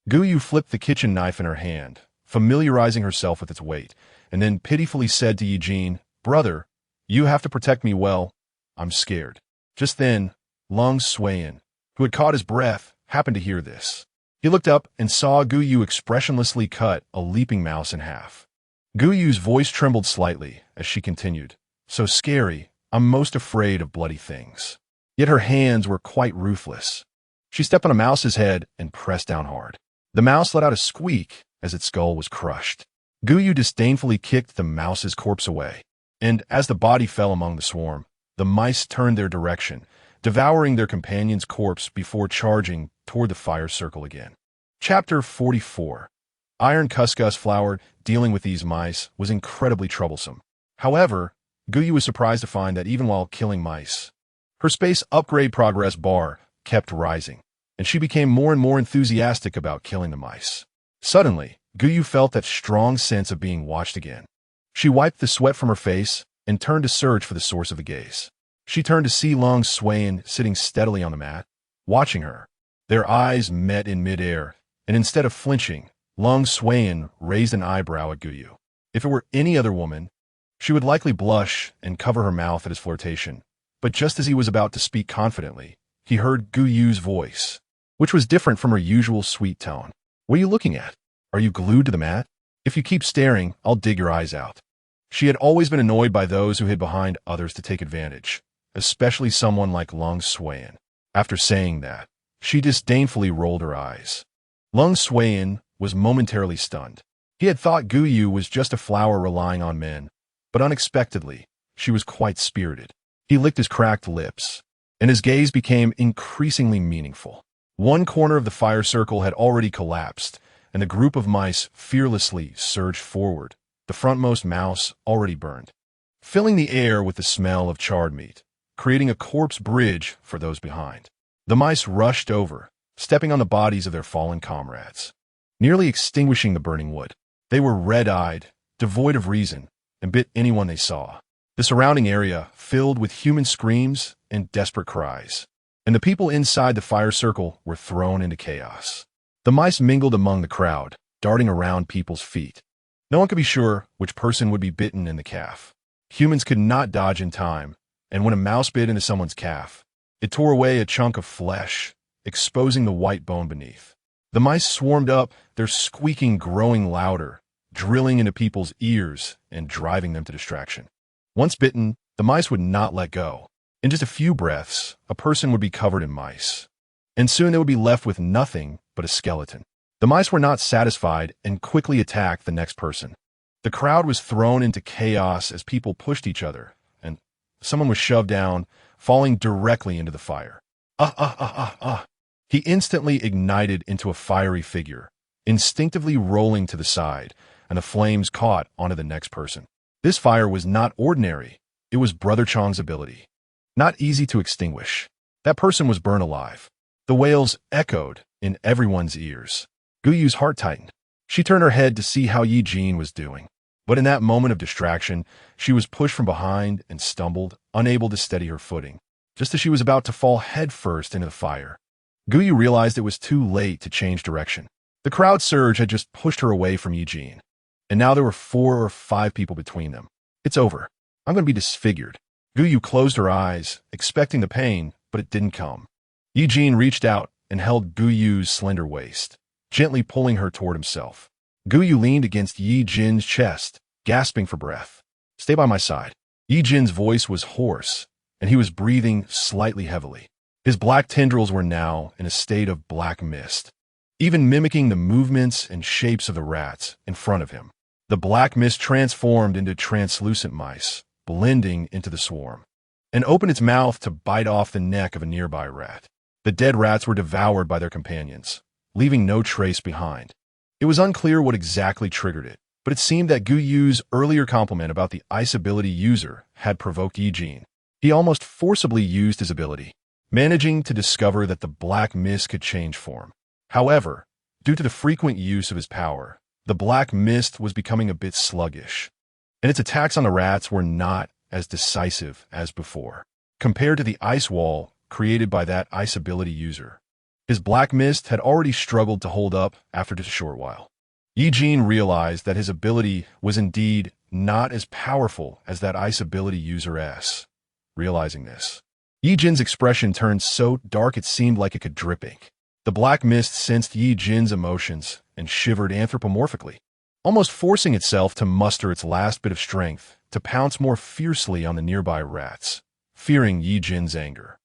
Guyu flipped the kitchen knife in her hand, familiarizing herself with its weight, and then pitifully said to Ye Jin, "Brother, you have to protect me well. I'm scared." Just then, Lung Suiyan, who had caught his breath, happened to hear this. He looked up and saw Guyu expressionlessly cut a leaping mouse in half. Guyu's voice trembled slightly as she continued, "So scary, I'm most afraid of bloody things." Yet her hands were quite ruthless. She stepped on a mouse's head and pressed down hard. The mouse let out a squeak as its skull was crushed. Guyu disdainfully kicked the mouse's corpse away, and as the body fell among the swarm, the mice turned their direction, devouring their companion's corpse before charging toward the fire circle again. Chapter 44. Iron couscous flour dealing with these mice was incredibly troublesome. However, Guyu was surprised to find that even while killing mice, her space upgrade progress bar kept rising, and she became more and more enthusiastic about killing the mice. Suddenly, Guyu felt that strong sense of being watched again. She wiped the sweat from her face and turned to search for the source of the gaze. She turned to see Lung Suiyan sitting steadily on the mat, watching her. Their eyes met in midair, and instead of flinching, Lung Suiyan raised an eyebrow at Guyu. If it were any other woman, she would likely blush and cover her mouth at his flirtation. But just as he was about to speak confidently, he heard Guyu's voice, which was different from her usual sweet tone. "What are you looking at? Are you glued to the mat? If you keep staring, I'll dig your eyes out." She had always been annoyed by those who hid behind others to take advantage, especially someone like Lung Suiyan. After saying that, she disdainfully rolled her eyes. Lung Suiyan was momentarily stunned. He had thought Guyu was just a flower relying on men, but unexpectedly, she was quite spirited. He licked his cracked lips, and his gaze became increasingly meaningful. One corner of the fire circle had already collapsed, and the group of mice fearlessly surged forward, the frontmost mouse already burned, filling the air with the smell of charred meat, creating a corpse bridge for those behind. The mice rushed over, stepping on the bodies of their fallen comrades, nearly extinguishing the burning wood. They were red-eyed, devoid of reason, and bit anyone they saw. The surrounding area filled with human screams and desperate cries, and the people inside the fire circle were thrown into chaos. The mice mingled among the crowd, darting around people's feet. No one could be sure which person would be bitten in the calf. Humans could not dodge in time, and when a mouse bit into someone's calf, it tore away a chunk of flesh, exposing the white bone beneath. The mice swarmed up, their squeaking growing louder, drilling into people's ears and driving them to distraction. Once bitten, the mice would not let go. In just a few breaths, a person would be covered in mice, and soon they would be left with nothing but a skeleton. The mice were not satisfied and quickly attacked the next person. The crowd was thrown into chaos as people pushed each other, and someone was shoved down, falling directly into the fire. He instantly ignited into a fiery figure, instinctively rolling to the side, and the flames caught onto the next person. This fire was not ordinary. It was Brother Chong's ability. Not easy to extinguish. That person was burned alive. The wails echoed in everyone's ears. Guyu's heart tightened. She turned her head to see how Ye Jin was doing. But in that moment of distraction, she was pushed from behind and stumbled, unable to steady her footing, just as she was about to fall headfirst into the fire. Guyu realized it was too late to change direction. The crowd surge had just pushed her away from Ye Jin, and now there were 4 or 5 people between them. "It's over. I'm going to be disfigured." Guyu closed her eyes, expecting the pain, but it didn't come. Ye Jin reached out and held Guyu's slender waist, gently pulling her toward himself. Guyu leaned against Ye Jin's chest, gasping for breath. "Stay by my side." Ye Jin's voice was hoarse, and he was breathing slightly heavily. His black tendrils were now in a state of black mist, even mimicking the movements and shapes of the rats in front of him. The black mist transformed into translucent mice, blending into the swarm, and opened its mouth to bite off the neck of a nearby rat. The dead rats were devoured by their companions, leaving no trace behind. It was unclear what exactly triggered it, But it seemed that Gu Yu's earlier compliment about the ice ability user had provoked Ye Jin. He almost forcibly used his ability, managing to discover that the black mist could change form. However, due to the frequent use of his power, the black mist was becoming a bit sluggish, and its attacks on the rats were not as decisive as before. Compared to the ice wall created by that ice ability user, his black mist had already struggled to hold up after just a short while. Ye Jin realized that his ability was indeed not as powerful as that ice ability user's. Realizing this, Ye Jin's expression turned so dark it seemed like it could drip ink. The black mist sensed Ye Jin's emotions and shivered anthropomorphically, almost forcing itself to muster its last bit of strength to pounce more fiercely on the nearby rats, fearing Ye Jin's anger.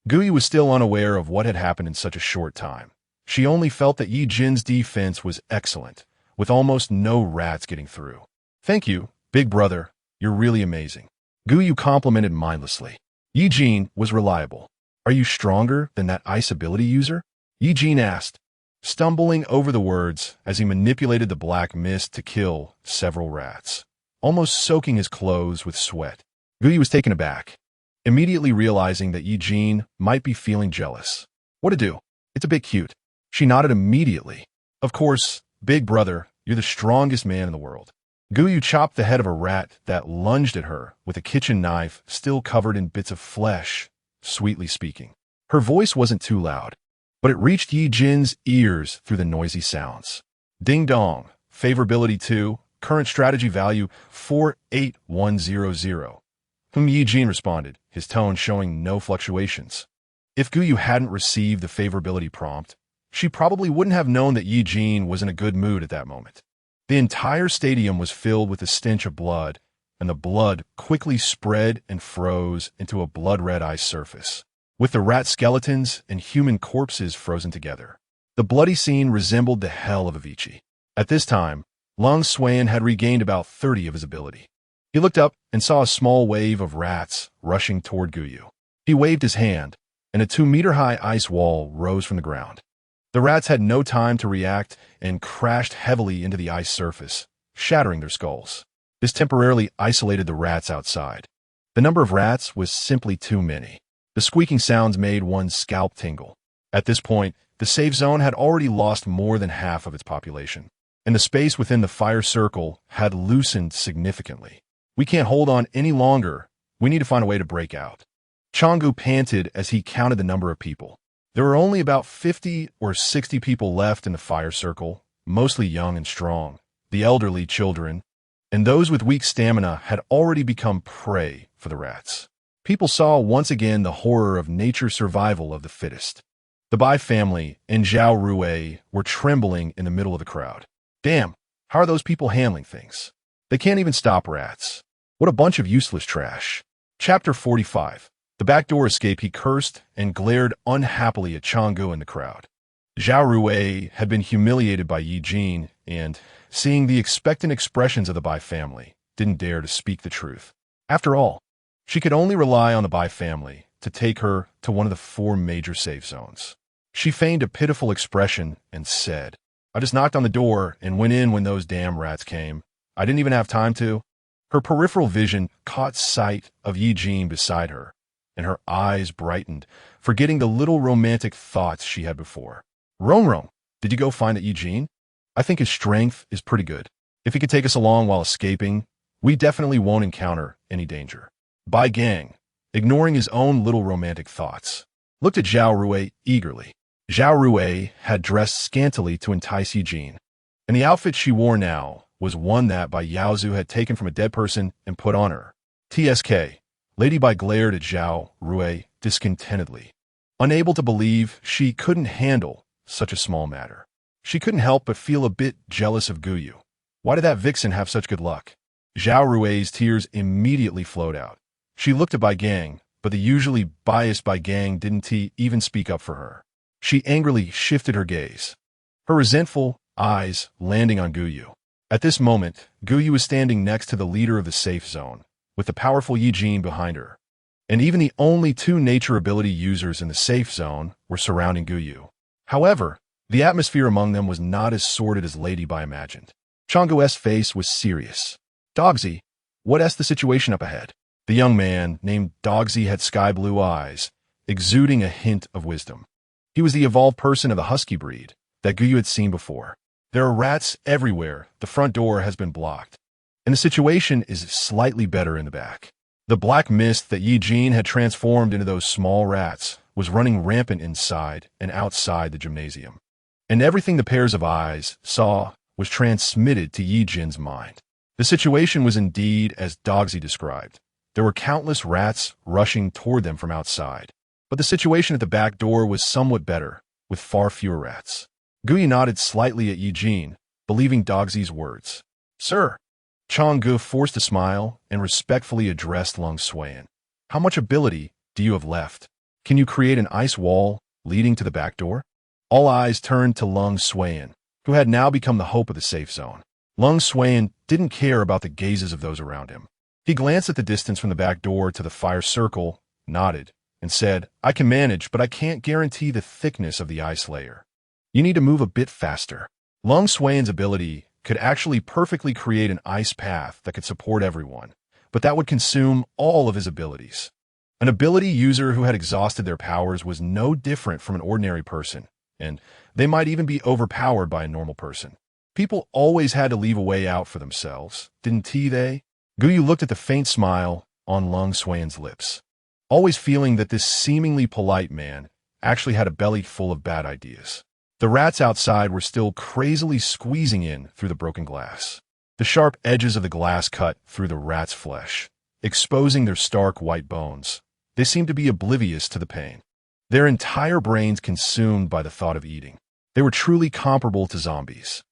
Gu Yu was still unaware of what had happened in such a short time. She only felt that Ye Jin's defense was excellent, with almost no rats getting through. "Thank you, big brother. You're really amazing." Gu Yu complimented mindlessly. Ye Jin was reliable. "Are you stronger than that ice ability user?" Ye Jin asked, stumbling over the words as he manipulated the black mist to kill several rats, almost soaking his clothes with sweat. Gu Yu was taken aback, immediately realizing that Ye Jin might be feeling jealous. "What to do? It's a bit cute." She nodded immediately. "Of course, big brother, you're the strongest man in the world." Gu Yu chopped the head of a rat that lunged at her with a kitchen knife still covered in bits of flesh, sweetly speaking. Her voice wasn't too loud, but it reached Ye Jin's ears through the noisy sounds. "Ding dong, favorability 2, current strategy value 48100. Ye Jin responded, his tone showing no fluctuations. If Gu Yu hadn't received the favorability prompt, she probably wouldn't have known that Ye Jin was in a good mood at that moment. The entire stadium was filled with the stench of blood, and the blood quickly spread and froze into a blood-red ice surface, with the rat skeletons and human corpses frozen together. The bloody scene resembled the hell of Avicii. At this time, Lung Swan had regained about 30 of his ability. He looked up and saw a small wave of rats rushing toward Gu Yu. He waved his hand, and a 2-meter-high ice wall rose from the ground. The rats had no time to react and crashed heavily into the ice surface, shattering their skulls. This temporarily isolated the rats outside. The number of rats was simply too many. The squeaking sounds made one's scalp tingle. At this point, the safe zone had already lost more than half of its population, and the space within the fire circle had loosened significantly. "We can't hold on any longer. We need to find a way to break out." Changgu panted as he counted the number of people. There were only about 50 or 60 people left in the fire circle, mostly young and strong. The elderly, children, and those with weak stamina had already become prey for the rats. People saw once again the horror of nature's survival of the fittest. The Bai family and Zhao Rui were trembling in the middle of the crowd. "Damn, how are those people handling things? They can't even stop rats. What a bunch of useless trash." Chapter 45. The backdoor escape. He cursed and glared unhappily at Changgu and the crowd. Zhao Rui had been humiliated by Ye Jin and, seeing the expectant expressions of the Bai family, didn't dare to speak the truth. After all, she could only rely on the Bai family to take her to one of the 4 major safe zones. She feigned a pitiful expression and said, "I just knocked on the door and went in when those damn rats came. I didn't even have time to." Her peripheral vision caught sight of Ye Jin beside her, and her eyes brightened, forgetting the little romantic thoughts she had before. "Rong, did you go find that Ye Jin? I think his strength is pretty good. If he could take us along while escaping, we definitely won't encounter any danger." Bai Gang, ignoring his own little romantic thoughts, looked at Zhao Rui eagerly. Zhao Rui had dressed scantily to entice Ye Jin, and the outfit she wore now was one that Bai Yaozu had taken from a dead person and put on her. TSK. Lady Bai glared at Zhao Rui discontentedly, unable to believe she couldn't handle such a small matter. She couldn't help but feel a bit jealous of Gu Yu. Why did that vixen have such good luck? Zhao Rui's tears immediately flowed out. She looked at Bai Gang, but the usually biased Bai Gang didn't even speak up for her. She angrily shifted her gaze, her resentful eyes landing on Gu Yu. At this moment, Gu Yu was standing next to the leader of the safe zone, with the powerful Ye Jin behind her, and even the only 2 nature ability users in the safe zone were surrounding Gu Yu. However, the atmosphere among them was not as sordid as Lady Bai imagined. Changgu's face was serious. Dogsy, what's the situation up ahead? The young man, named Dogsy, had sky-blue eyes, exuding a hint of wisdom. He was the evolved person of the husky breed that Guyu had seen before. There are rats everywhere, the front door has been blocked, and the situation is slightly better in the back. The black mist that Ye Jin had transformed into those small rats was running rampant inside and outside the gymnasium. And everything the pairs of eyes saw was transmitted to Ye Jin's mind. The situation was indeed as Dogsy described. There were countless rats rushing toward them from outside. But the situation at the back door was somewhat better, with far fewer rats. Guyu nodded slightly at Ye Jin, believing Dogsy's words. Sir. Changgu forced a smile and respectfully addressed Lung Xuan. How much ability do you have left? Can you create an ice wall leading to the back door? All eyes turned to Lung Xuan, who had now become the hope of the safe zone. Lung Xuan didn't care about the gazes of those around him. He glanced at the distance from the back door to the fire circle, nodded, and said, I can manage, but I can't guarantee the thickness of the ice layer. You need to move a bit faster. Lung Xuan's ability could actually perfectly create an ice path that could support everyone, but that would consume all of his abilities. An ability user who had exhausted their powers was no different from an ordinary person, and they might even be overpowered by a normal person. People always had to leave a way out for themselves, didn't they? Guyu looked at the faint smile on Lung Xuan's lips, always feeling that this seemingly polite man actually had a belly full of bad ideas. The rats outside were still crazily squeezing in through the broken glass. The sharp edges of the glass cut through the rats' flesh, exposing their stark white bones. They seemed to be oblivious to the pain, their entire brains consumed by the thought of eating. They were truly comparable to zombies.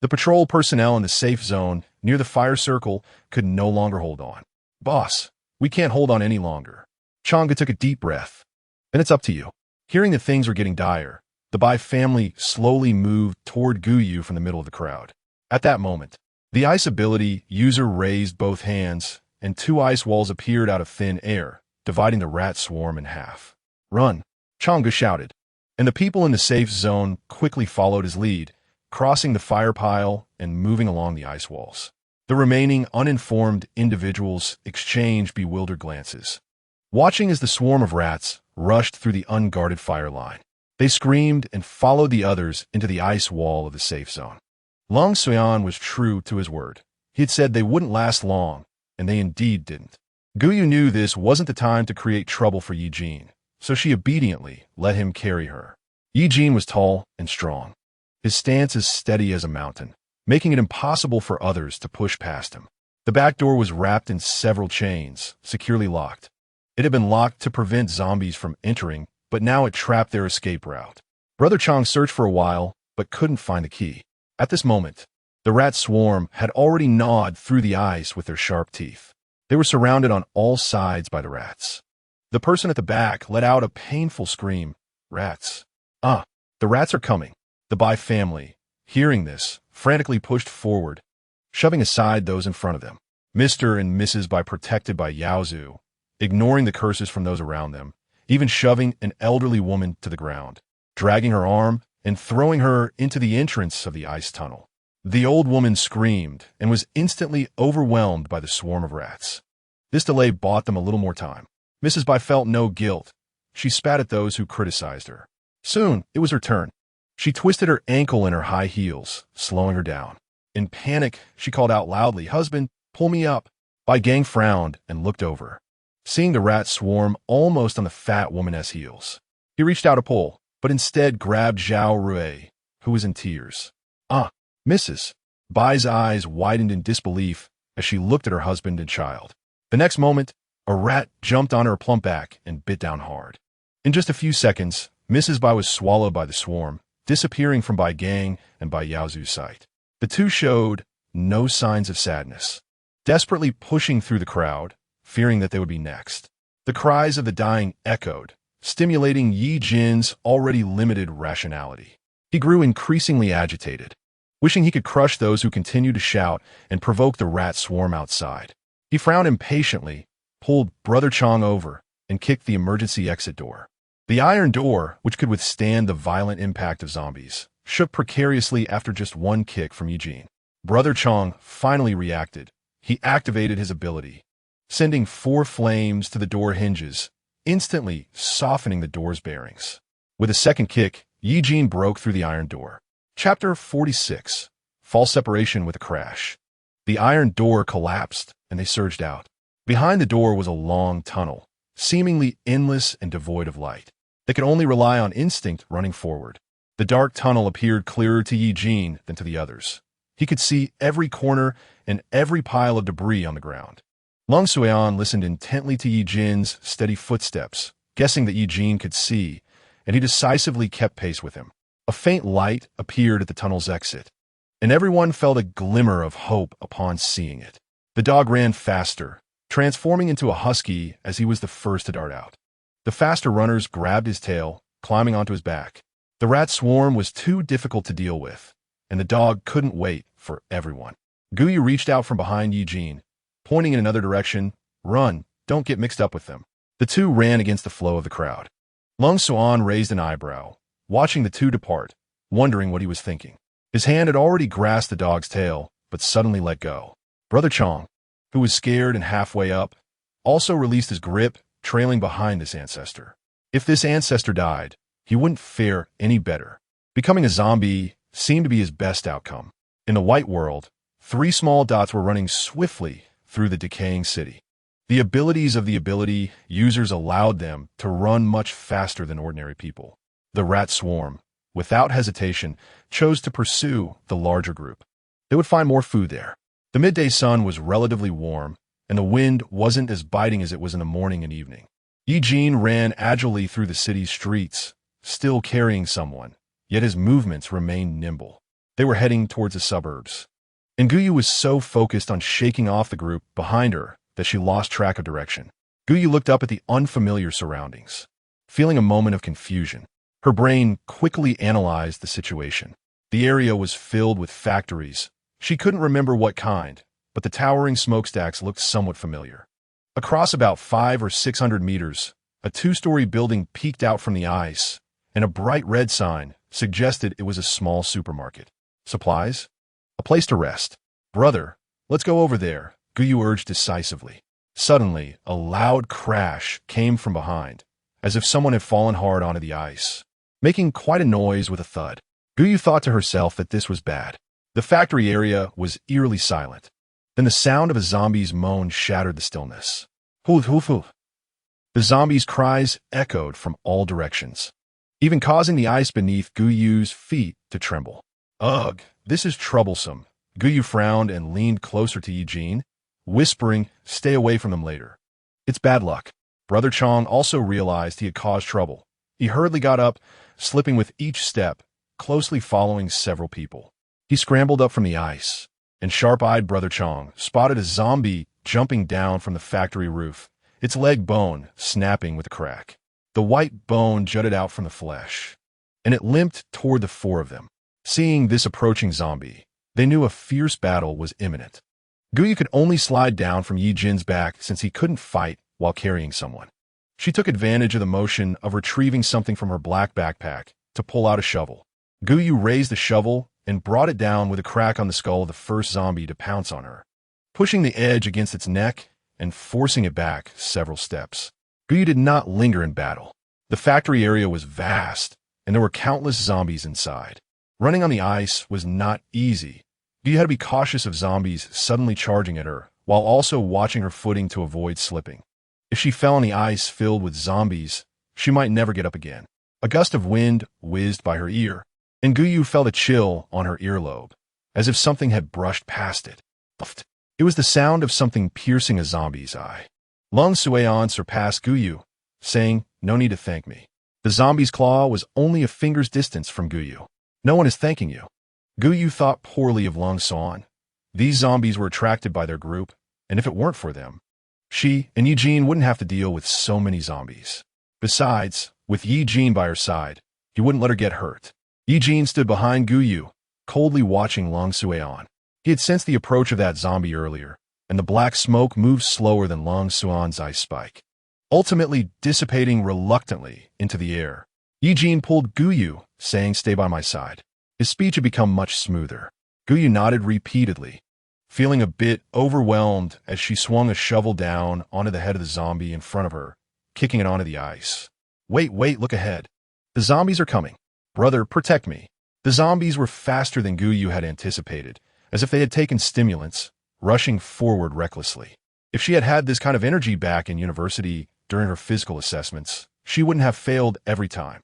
The patrol personnel in the safe zone near the fire circle could no longer hold on. Boss, we can't hold on any longer. Changgu took a deep breath. Then it's up to you. Hearing that things were getting dire, the Bai family slowly moved toward Guyu from the middle of the crowd. At that moment, the ice ability user raised both hands, and two ice walls appeared out of thin air, dividing the rat swarm in half. Run, Changgu shouted, and the people in the safe zone quickly followed his lead, crossing the fire pile and moving along the ice walls. The remaining uninformed individuals exchanged bewildered glances, watching as the swarm of rats rushed through the unguarded fire line. They screamed and followed the others into the ice wall of the safe zone. Lung Xuan was true to his word. He had said they wouldn't last long, and they indeed didn't. Guyu knew this wasn't the time to create trouble for Ye Jin, so she obediently let him carry her. Ye Jin was tall and strong, his stance as steady as a mountain, making it impossible for others to push past him. The back door was wrapped in several chains, securely locked. It had been locked to prevent zombies from entering, but now it trapped their escape route. Brother Chang searched for a while, but couldn't find the key. At this moment, the rat swarm had already gnawed through the ice with their sharp teeth. They were surrounded on all sides by the rats. The person at the back let out a painful scream. Rats. The rats are coming. The Bai family, hearing this, frantically pushed forward, shoving aside those in front of them. Mr. and Mrs. Bai protected by Yaozu, ignoring the curses from those around them, even shoving an elderly woman to the ground, dragging her arm and throwing her into the entrance of the ice tunnel. The old woman screamed and was instantly overwhelmed by the swarm of rats. This delay bought them a little more time. Mrs. Bai felt no guilt. She spat at those who criticized her. Soon, it was her turn. She twisted her ankle in her high heels, slowing her down. In panic, she called out loudly, "Husband, pull me up." Bai Gang frowned and looked over, seeing the rat swarm almost on the fat woman's heels. He reached out to pull, but instead grabbed Zhao Rui, who was in tears. Mrs. Bai's eyes widened in disbelief as she looked at her husband and child. The next moment, a rat jumped on her plump back and bit down hard. In just a few seconds, Mrs. Bai was swallowed by the swarm, disappearing from Bai Gang and Bai Yaozu's sight. The two showed no signs of sadness, desperately pushing through the crowd, fearing that they would be next. The cries of the dying echoed, stimulating Ye Jin's already limited rationality. He grew increasingly agitated, wishing he could crush those who continued to shout and provoke the rat swarm outside. He frowned impatiently, pulled Brother Chang over, and kicked the emergency exit door. The iron door, which could withstand the violent impact of zombies, shook precariously after just one kick from Ye Jin. Brother Chong finally reacted. He activated his ability, sending 4 flames to the door hinges, instantly softening the door's bearings. With a second kick, Ye Jin broke through the iron door. Chapter 46. False separation with a crash. The iron door collapsed, and they surged out. Behind the door was a long tunnel, seemingly endless and devoid of light. They could only rely on instinct running forward. The dark tunnel appeared clearer to Ye Jin than to the others. He could see every corner and every pile of debris on the ground. Long Suan listened intently to Ye Jin's steady footsteps, guessing that Ye Jin could see, and he decisively kept pace with him. A faint light appeared at the tunnel's exit, and everyone felt a glimmer of hope upon seeing it. The dog ran faster, transforming into a husky as he was the first to dart out. The faster runners grabbed his tail, climbing onto his back. The rat swarm was too difficult to deal with, and the dog couldn't wait for everyone. Guyu reached out from behind Ye Jin, pointing in another direction. Run, don't get mixed up with them. The two ran against the flow of the crowd. Long Suan raised an eyebrow, watching the two depart, wondering what he was thinking. His hand had already grasped the dog's tail, but suddenly let go. Brother Chong, who was scared and halfway up, also released his grip, trailing behind this ancestor. If this ancestor died, he wouldn't fare any better. Becoming a zombie seemed to be his best outcome. In the white world, 3 small dots were running swiftly through the decaying city. The abilities of the ability users allowed them to run much faster than ordinary people. The rat swarm, without hesitation, chose to pursue the larger group. They would find more food there. The midday sun was relatively warm, and the wind wasn't as biting as it was in the morning and evening. Ye Jin ran agilely through the city's streets, still carrying someone, yet his movements remained nimble. They were heading towards the suburbs. And Guyu was so focused on shaking off the group behind her that she lost track of direction. Guyu looked up at the unfamiliar surroundings, feeling a moment of confusion. Her brain quickly analyzed the situation. The area was filled with factories. She couldn't remember what kind, but the towering smokestacks looked somewhat familiar. Across about 500 or 600 meters, a 2-story building peeked out from the ice, and a bright red sign suggested it was a small supermarket. Supplies? A place to rest. Brother, let's go over there, Guyu urged decisively. Suddenly, a loud crash came from behind, as if someone had fallen hard onto the ice, making quite a noise with a thud. Guyu thought to herself that this was bad. The factory area was eerily silent. Then the sound of a zombie's moan shattered the stillness. Hoof, hoof, hoof. The zombie's cries echoed from all directions, even causing the ice beneath Guyu's feet to tremble. Ugh, this is troublesome. Guyu frowned and leaned closer to Ye Jin, whispering, stay away from them later. It's bad luck. Brother Chong also realized he had caused trouble. He hurriedly got up, slipping with each step, closely following several people. He scrambled up from the ice, and sharp-eyed Brother Chong spotted a zombie jumping down from the factory roof, its leg bone snapping with a crack. The white bone jutted out from the flesh, and it limped toward the 4 of them. Seeing this approaching zombie, they knew a fierce battle was imminent. Guyu could only slide down from Ye Jin's back since he couldn't fight while carrying someone. She took advantage of the motion of retrieving something from her black backpack to pull out a shovel. Guyu raised the shovel and brought it down with a crack on the skull of the first zombie to pounce on her, pushing the edge against its neck and forcing it back several steps. Guyu did not linger in battle. The factory area was vast, and there were countless zombies inside. Running on the ice was not easy. Guyu had to be cautious of zombies suddenly charging at her, while also watching her footing to avoid slipping. If she fell on the ice filled with zombies, she might never get up again. A gust of wind whizzed by her ear, and Guyu felt a chill on her earlobe, as if something had brushed past it. It was the sound of something piercing a zombie's eye. Long Suan surpassed Guyu, saying, no need to thank me. The zombie's claw was only a finger's distance from Guyu. No one is thanking you. Guyu thought poorly of Long Suan. These zombies were attracted by their group, and if it weren't for them, she and Ye Jin wouldn't have to deal with so many zombies. Besides, with Ye Jin by her side, he wouldn't let her get hurt. Ye Jin stood behind Guyu, coldly watching Long Suan. He had sensed the approach of that zombie earlier, and the black smoke moved slower than Long Suan's ice spike, ultimately dissipating reluctantly into the air. Ye Jin pulled Guyu, saying, stay by my side. His speech had become much smoother. Guyu nodded repeatedly, feeling a bit overwhelmed as she swung a shovel down onto the head of the zombie in front of her, kicking it onto the ice. Wait, look ahead. The zombies are coming. Brother, protect me. The zombies were faster than Guyu had anticipated, as if they had taken stimulants, rushing forward recklessly. If she had had this kind of energy back in university during her physical assessments, she wouldn't have failed every time.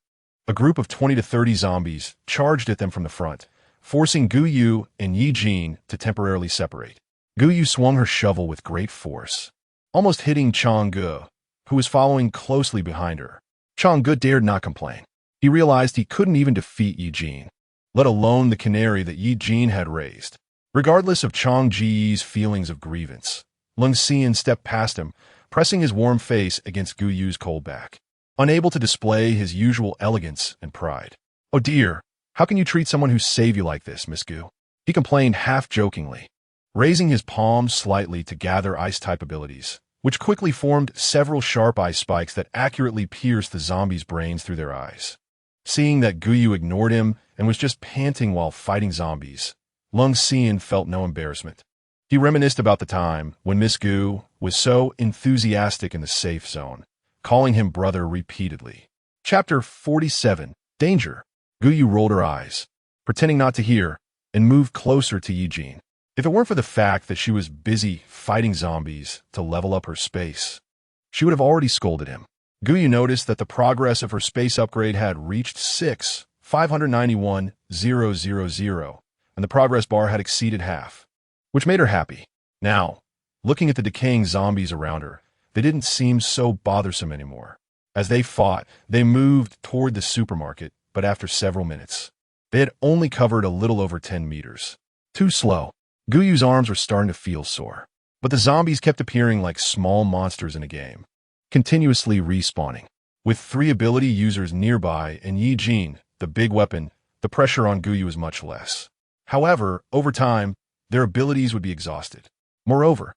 A group of 20 to 30 zombies charged at them from the front, forcing Guyu and Ye Jin to temporarily separate. Guyu swung her shovel with great force, almost hitting Chang'e, who was following closely behind her. Chang'e dared not complain. He realized he couldn't even defeat Ye Jin, let alone the canary that Ye Jin had raised. Regardless of Chang'e's feelings of grievance, Lung Xian stepped past him, pressing his warm face against Guyu's cold back, unable to display his usual elegance and pride. Oh dear, how can you treat someone who saved you like this, Miss Gu? He complained half-jokingly, raising his palms slightly to gather ice-type abilities, which quickly formed several sharp ice spikes that accurately pierced the zombies' brains through their eyes. Seeing that Guyu ignored him and was just panting while fighting zombies, Lung Xian felt no embarrassment. He reminisced about the time when Miss Gu was so enthusiastic in the safe zone, calling him brother repeatedly. Chapter 47. Danger. Guyu rolled her eyes, pretending not to hear, and moved closer to Ye Jin. If it weren't for the fact that she was busy fighting zombies to level up her space, she would have already scolded him. Guyu noticed that the progress of her space upgrade had reached 6,591,000, and the progress bar had exceeded half, which made her happy. Now, looking at the decaying zombies around her, they didn't seem so bothersome anymore. As they fought, they moved toward the supermarket, but after several minutes, they had only covered a little over 10 meters. Too slow. Guyu's arms were starting to feel sore, but the zombies kept appearing like small monsters in a game, continuously respawning. With 3 ability users nearby and Ye Jin, the big weapon, the pressure on Guyu was much less. However, over time, their abilities would be exhausted. Moreover,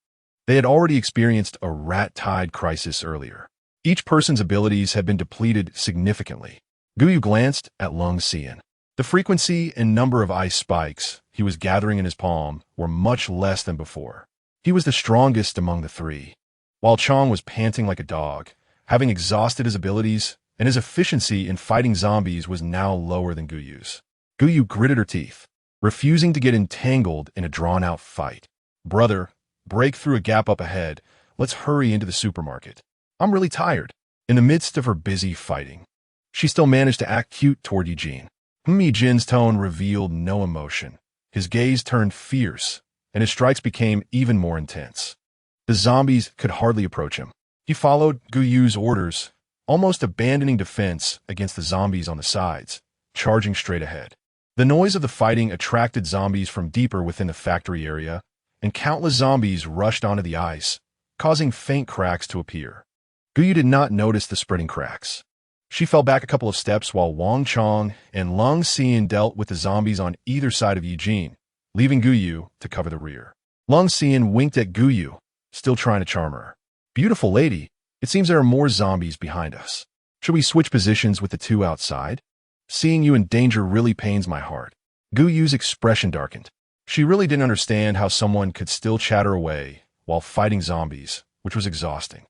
they had already experienced a rat-tide crisis earlier. Each person's abilities had been depleted significantly. Guyu glanced at Lung Xian. The frequency and number of ice spikes he was gathering in his palm were much less than before. He was the strongest among the 3, while Chang was panting like a dog, having exhausted his abilities, and his efficiency in fighting zombies was now lower than Guyu's. Guyu gritted her teeth, refusing to get entangled in a drawn-out fight. Brother, break through a gap up ahead. Let's hurry into the supermarket. I'm really tired. In the midst of her busy fighting, she still managed to act cute toward Ye Jin. Ye Jin's tone revealed no emotion. His gaze turned fierce, and his strikes became even more intense. The zombies could hardly approach him. He followed Guyu's orders, almost abandoning defense against the zombies on the sides, charging straight ahead. The noise of the fighting attracted zombies from deeper within the factory area, and countless zombies rushed onto the ice, causing faint cracks to appear. Guyu did not notice the spreading cracks. She fell back a couple of steps while Wang Chang and Lung Xian dealt with the zombies on either side of Ye Jin, leaving Guyu to cover the rear. Lung Xian winked at Guyu, still trying to charm her. Beautiful lady, it seems there are more zombies behind us. Should we switch positions with the 2 outside? Seeing you in danger really pains my heart. Guyu's expression darkened. She really didn't understand how someone could still chatter away while fighting zombies, which was exhausting.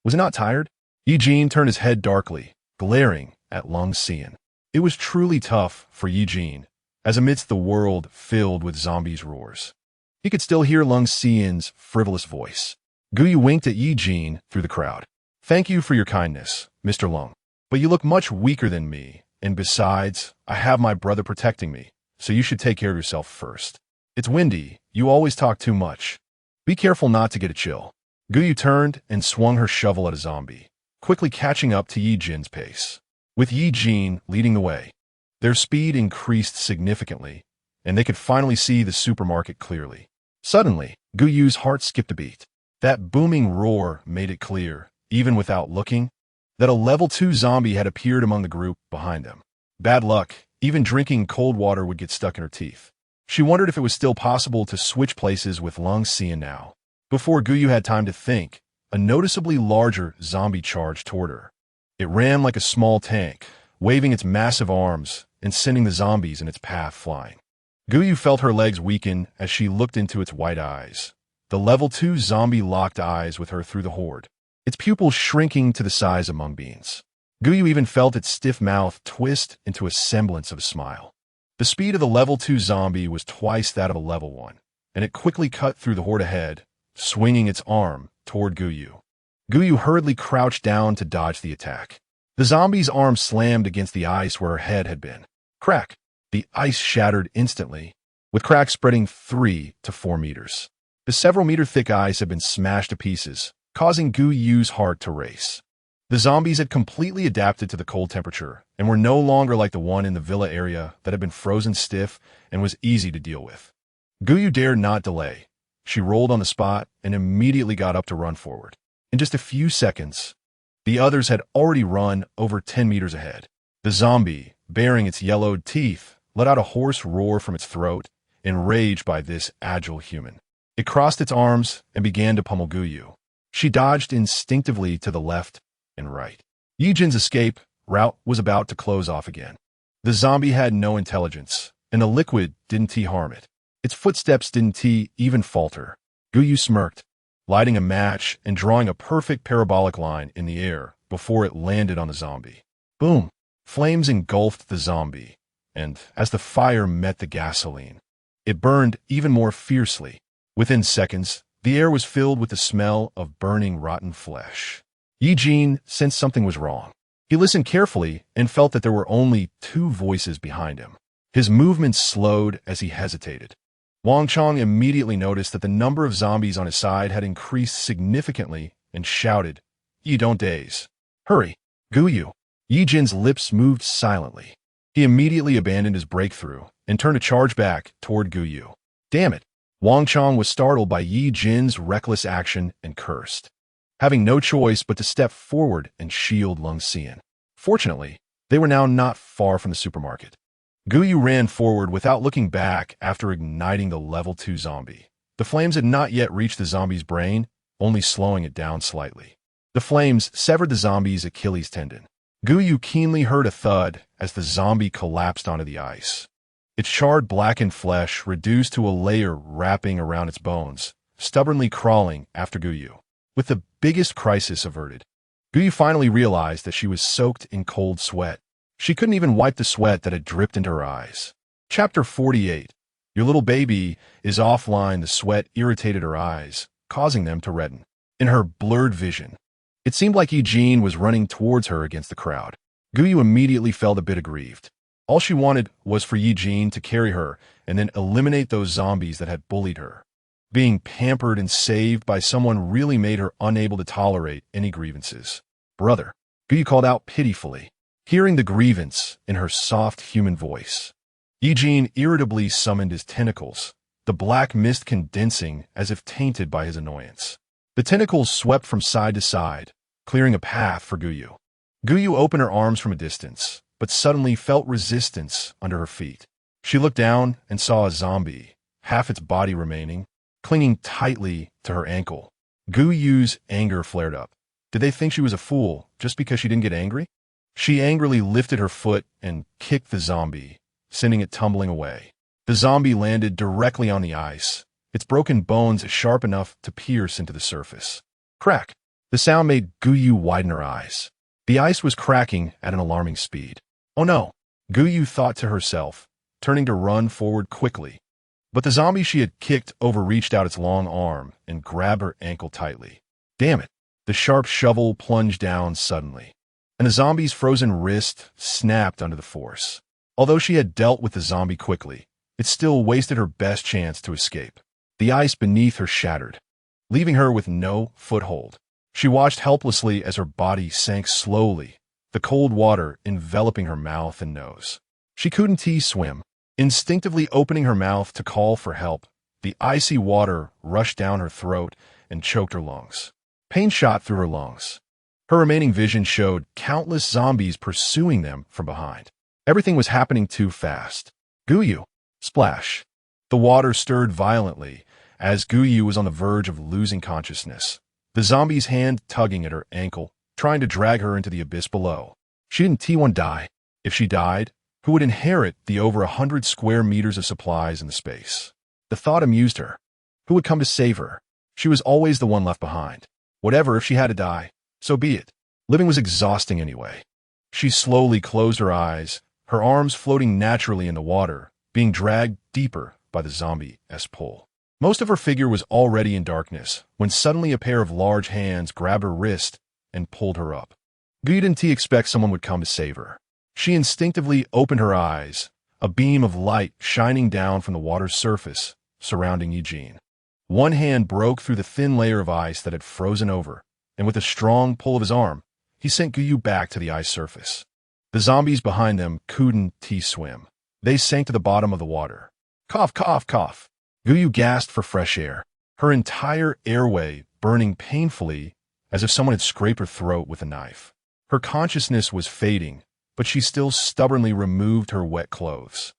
Was it not tired? Ye Jin turned his head darkly, glaring at Lung Xian. It was truly tough for Ye Jin, as amidst the world filled with zombies' roars, he could still hear Lung Xian's frivolous voice. Guyu winked at Ye Jin through the crowd. Thank you for your kindness, Mr. Lung, but you look much weaker than me, and besides, I have my brother protecting me, so you should take care of yourself first. It's windy, you always talk too much. Be careful not to get a chill. Guyu turned and swung her shovel at a zombie, quickly catching up to Ye Jin's pace. With Ye Jin leading the way, their speed increased significantly, and they could finally see the supermarket clearly. Suddenly, Guyu's heart skipped a beat. That booming roar made it clear, even without looking, that a level 2 zombie had appeared among the group behind them. Bad luck, even drinking cold water would get stuck in her teeth. She wondered if it was still possible to switch places with Lung Xian now. Before Guyu had time to think, a noticeably larger zombie charged toward her. It ran like a small tank, waving its massive arms and sending the zombies in its path flying. Guyu felt her legs weaken as she looked into its white eyes. The level 2 zombie locked eyes with her through the horde, its pupils shrinking to the size of mung beans. Guyu even felt its stiff mouth twist into a semblance of a smile. The speed of the level 2 zombie was twice that of a level 1, and it quickly cut through the horde ahead, swinging its arm toward Guyu. Guyu hurriedly crouched down to dodge the attack. The zombie's arm slammed against the ice where her head had been. Crack! The ice shattered instantly, with cracks spreading 3 to 4 meters. The several-meter-thick ice had been smashed to pieces, causing Guyu's heart to race. The zombies had completely adapted to the cold temperature and were no longer like the one in the villa area that had been frozen stiff and was easy to deal with. Guyu dared not delay. She rolled on the spot and immediately got up to run forward. In just a few seconds, the others had already run over 10 meters ahead. The zombie, baring its yellowed teeth, let out a hoarse roar from its throat, enraged by this agile human. It crossed its arms and began to pummel Guyu. She dodged instinctively to the left and right. Ye Jin's escape route was about to close off again. The zombie had no intelligence, and the liquid didn't harm it. Its footsteps didn't even falter. Guyu smirked, lighting a match and drawing a perfect parabolic line in the air before it landed on the zombie. Boom! Flames engulfed the zombie, and as the fire met the gasoline, it burned even more fiercely. Within seconds, the air was filled with the smell of burning rotten flesh. Ye Jin sensed something was wrong. He listened carefully and felt that there were only 2 voices behind him. His movements slowed as he hesitated. Wang Chong immediately noticed that the number of zombies on his side had increased significantly and shouted, "You don't daze. Hurry, Guyu." Ye Jin's lips moved silently. He immediately abandoned his breakthrough and turned to charge back toward Guyu. Damn it! Wang Chong was startled by Ye Jin's reckless action and cursed, having no choice but to step forward and shield Lung Xian. Fortunately, they were now not far from the supermarket. Guyu ran forward without looking back after igniting the level 2 zombie. The flames had not yet reached the zombie's brain, only slowing it down slightly. The flames severed the zombie's Achilles tendon. Guyu keenly heard a thud as the zombie collapsed onto the ice. Its charred blackened flesh reduced to a layer wrapping around its bones, stubbornly crawling after Guyu. With the biggest crisis averted, Guyu finally realized that she was soaked in cold sweat. She couldn't even wipe the sweat that had dripped into her eyes. Chapter 48. Your little baby is offline. The sweat irritated her eyes, causing them to redden. In her blurred vision, it seemed like Ye Jin was running towards her against the crowd. Guyu immediately felt a bit aggrieved. All she wanted was for Ye Jin to carry her and then eliminate those zombies that had bullied her. Being pampered and saved by someone really made her unable to tolerate any grievances. Brother, Guyu called out pitifully, hearing the grievance in her soft human voice. Ye Jin irritably summoned his tentacles, the black mist condensing as if tainted by his annoyance. The tentacles swept from side to side, clearing a path for Guyu. Guyu opened her arms from a distance, but suddenly felt resistance under her feet. She looked down and saw a zombie, half its body remaining, clinging tightly to her ankle. Guyu's anger flared up. Did they think she was a fool just because she didn't get angry? She angrily lifted her foot and kicked the zombie, sending it tumbling away. The zombie landed directly on the ice, its broken bones sharp enough to pierce into the surface. Crack! The sound made Guyu widen her eyes. The ice was cracking at an alarming speed. Oh no! Guyu thought to herself, turning to run forward quickly. But the zombie she had kicked overreached out its long arm and grabbed her ankle tightly. Damn it! The sharp shovel plunged down suddenly, and the zombie's frozen wrist snapped under the force. Although she had dealt with the zombie quickly, it still wasted her best chance to escape. The ice beneath her shattered, leaving her with no foothold. She watched helplessly as her body sank slowly, the cold water enveloping her mouth and nose. She couldn't swim. Instinctively opening her mouth to call for help, the icy water rushed down her throat and choked her lungs. Pain shot through her lungs. Her remaining vision showed countless zombies pursuing them from behind. Everything was happening too fast. Guyu! Splash! The water stirred violently as Guyu was on the verge of losing consciousness, the zombie's hand tugging at her ankle, trying to drag her into the abyss below. She didn't die. If she died, who would inherit the over 100 square meters of supplies in the space. The thought amused her. Who would come to save her? She was always the one left behind. Whatever, if she had to die, so be it. Living was exhausting anyway. She slowly closed her eyes, her arms floating naturally in the water, being dragged deeper by the zombie-esque pull. Most of her figure was already in darkness, when suddenly a pair of large hands grabbed her wrist and pulled her up. Ye didn't expect someone would come to save her. She instinctively opened her eyes, a beam of light shining down from the water's surface, surrounding Ye Jin. One hand broke through the thin layer of ice that had frozen over, and with a strong pull of his arm, he sent Guyu back to the ice surface. The zombies behind them couldn't swim. They sank to the bottom of the water. Cough, cough, cough. Guyu gasped for fresh air, her entire airway burning painfully as if someone had scraped her throat with a knife. Her consciousness was fading, but she still stubbornly removed her wet clothes.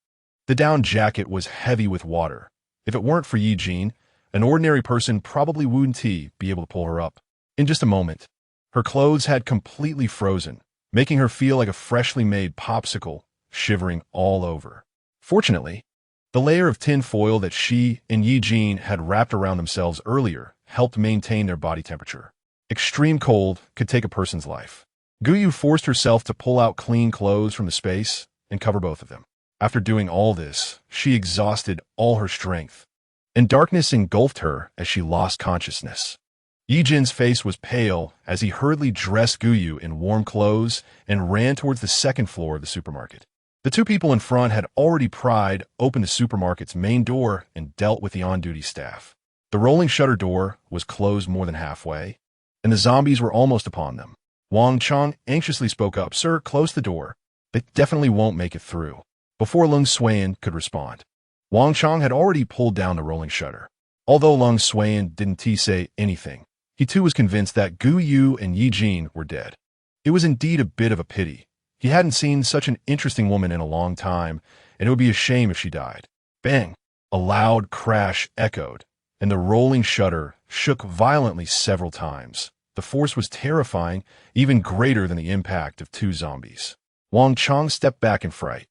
The down jacket was heavy with water. If it weren't for Ye Jin, an ordinary person probably wouldn't be able to pull her up. In just a moment, her clothes had completely frozen, making her feel like a freshly made popsicle, shivering all over. Fortunately, the layer of tin foil that she and Ye Jin had wrapped around themselves earlier helped maintain their body temperature. Extreme cold could take a person's life. Guyu forced herself to pull out clean clothes from the space and cover both of them. After doing all this, she exhausted all her strength, and darkness engulfed her as she lost consciousness. Ye Jin's face was pale as he hurriedly dressed Guyu in warm clothes and ran towards the second floor of the supermarket. The two people in front had already pried open the supermarket's main door and dealt with the on-duty staff. The rolling shutter door was closed more than halfway, and the zombies were almost upon them. Wang Chong anxiously spoke up, "Sir, close the door. They definitely won't make it through." Before Lung Xuan could respond, Wang Chong had already pulled down the rolling shutter. Although Lung Xuan didn't say anything, he too was convinced that Guyu and Ye Jin were dead. It was indeed a bit of a pity. He hadn't seen such an interesting woman in a long time, and it would be a shame if she died. Bang! A loud crash echoed, and the rolling shutter shook violently several times. The force was terrifying, even greater than the impact of two zombies. Wang Chong stepped back in fright,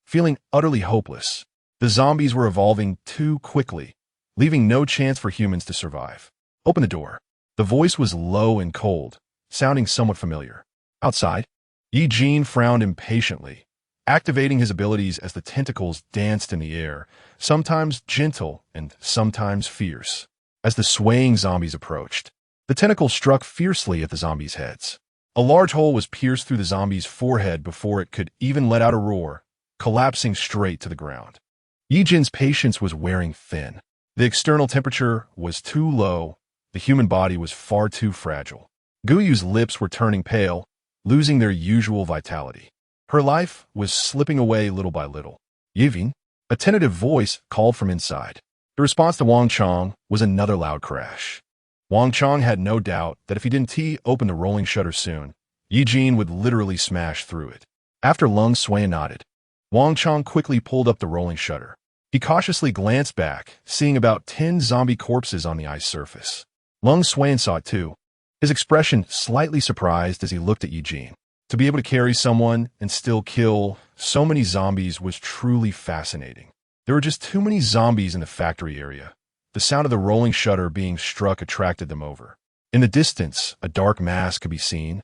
feeling utterly hopeless. The zombies were evolving too quickly, leaving no chance for humans to survive. "Open the door." The voice was low and cold, sounding somewhat familiar. Outside, Ye Jin frowned impatiently, activating his abilities as the tentacles danced in the air, sometimes gentle and sometimes fierce. As the swaying zombies approached, the tentacles struck fiercely at the zombies' heads. A large hole was pierced through the zombie's forehead before it could even let out a roar, collapsing straight to the ground. Ye Jin's patience was wearing thin. The external temperature was too low, the human body was far too fragile. Guyu's lips were turning pale, losing their usual vitality. Her life was slipping away little by little. "Ye Jin?" A tentative voice called from inside. The response to Wang Chong was another loud crash. Wang Chong had no doubt that if he didn't open the rolling shutter soon, Ye Jin would literally smash through it. After Lung Xuan nodded, Wang Chong quickly pulled up the rolling shutter. He cautiously glanced back, seeing about 10 zombie corpses on the ice surface. Lung Xuan saw it too, his expression slightly surprised as he looked at Ye Jin. To be able to carry someone and still kill so many zombies was truly fascinating. There were just too many zombies in the factory area. The sound of the rolling shutter being struck attracted them over. In the distance, a dark mass could be seen,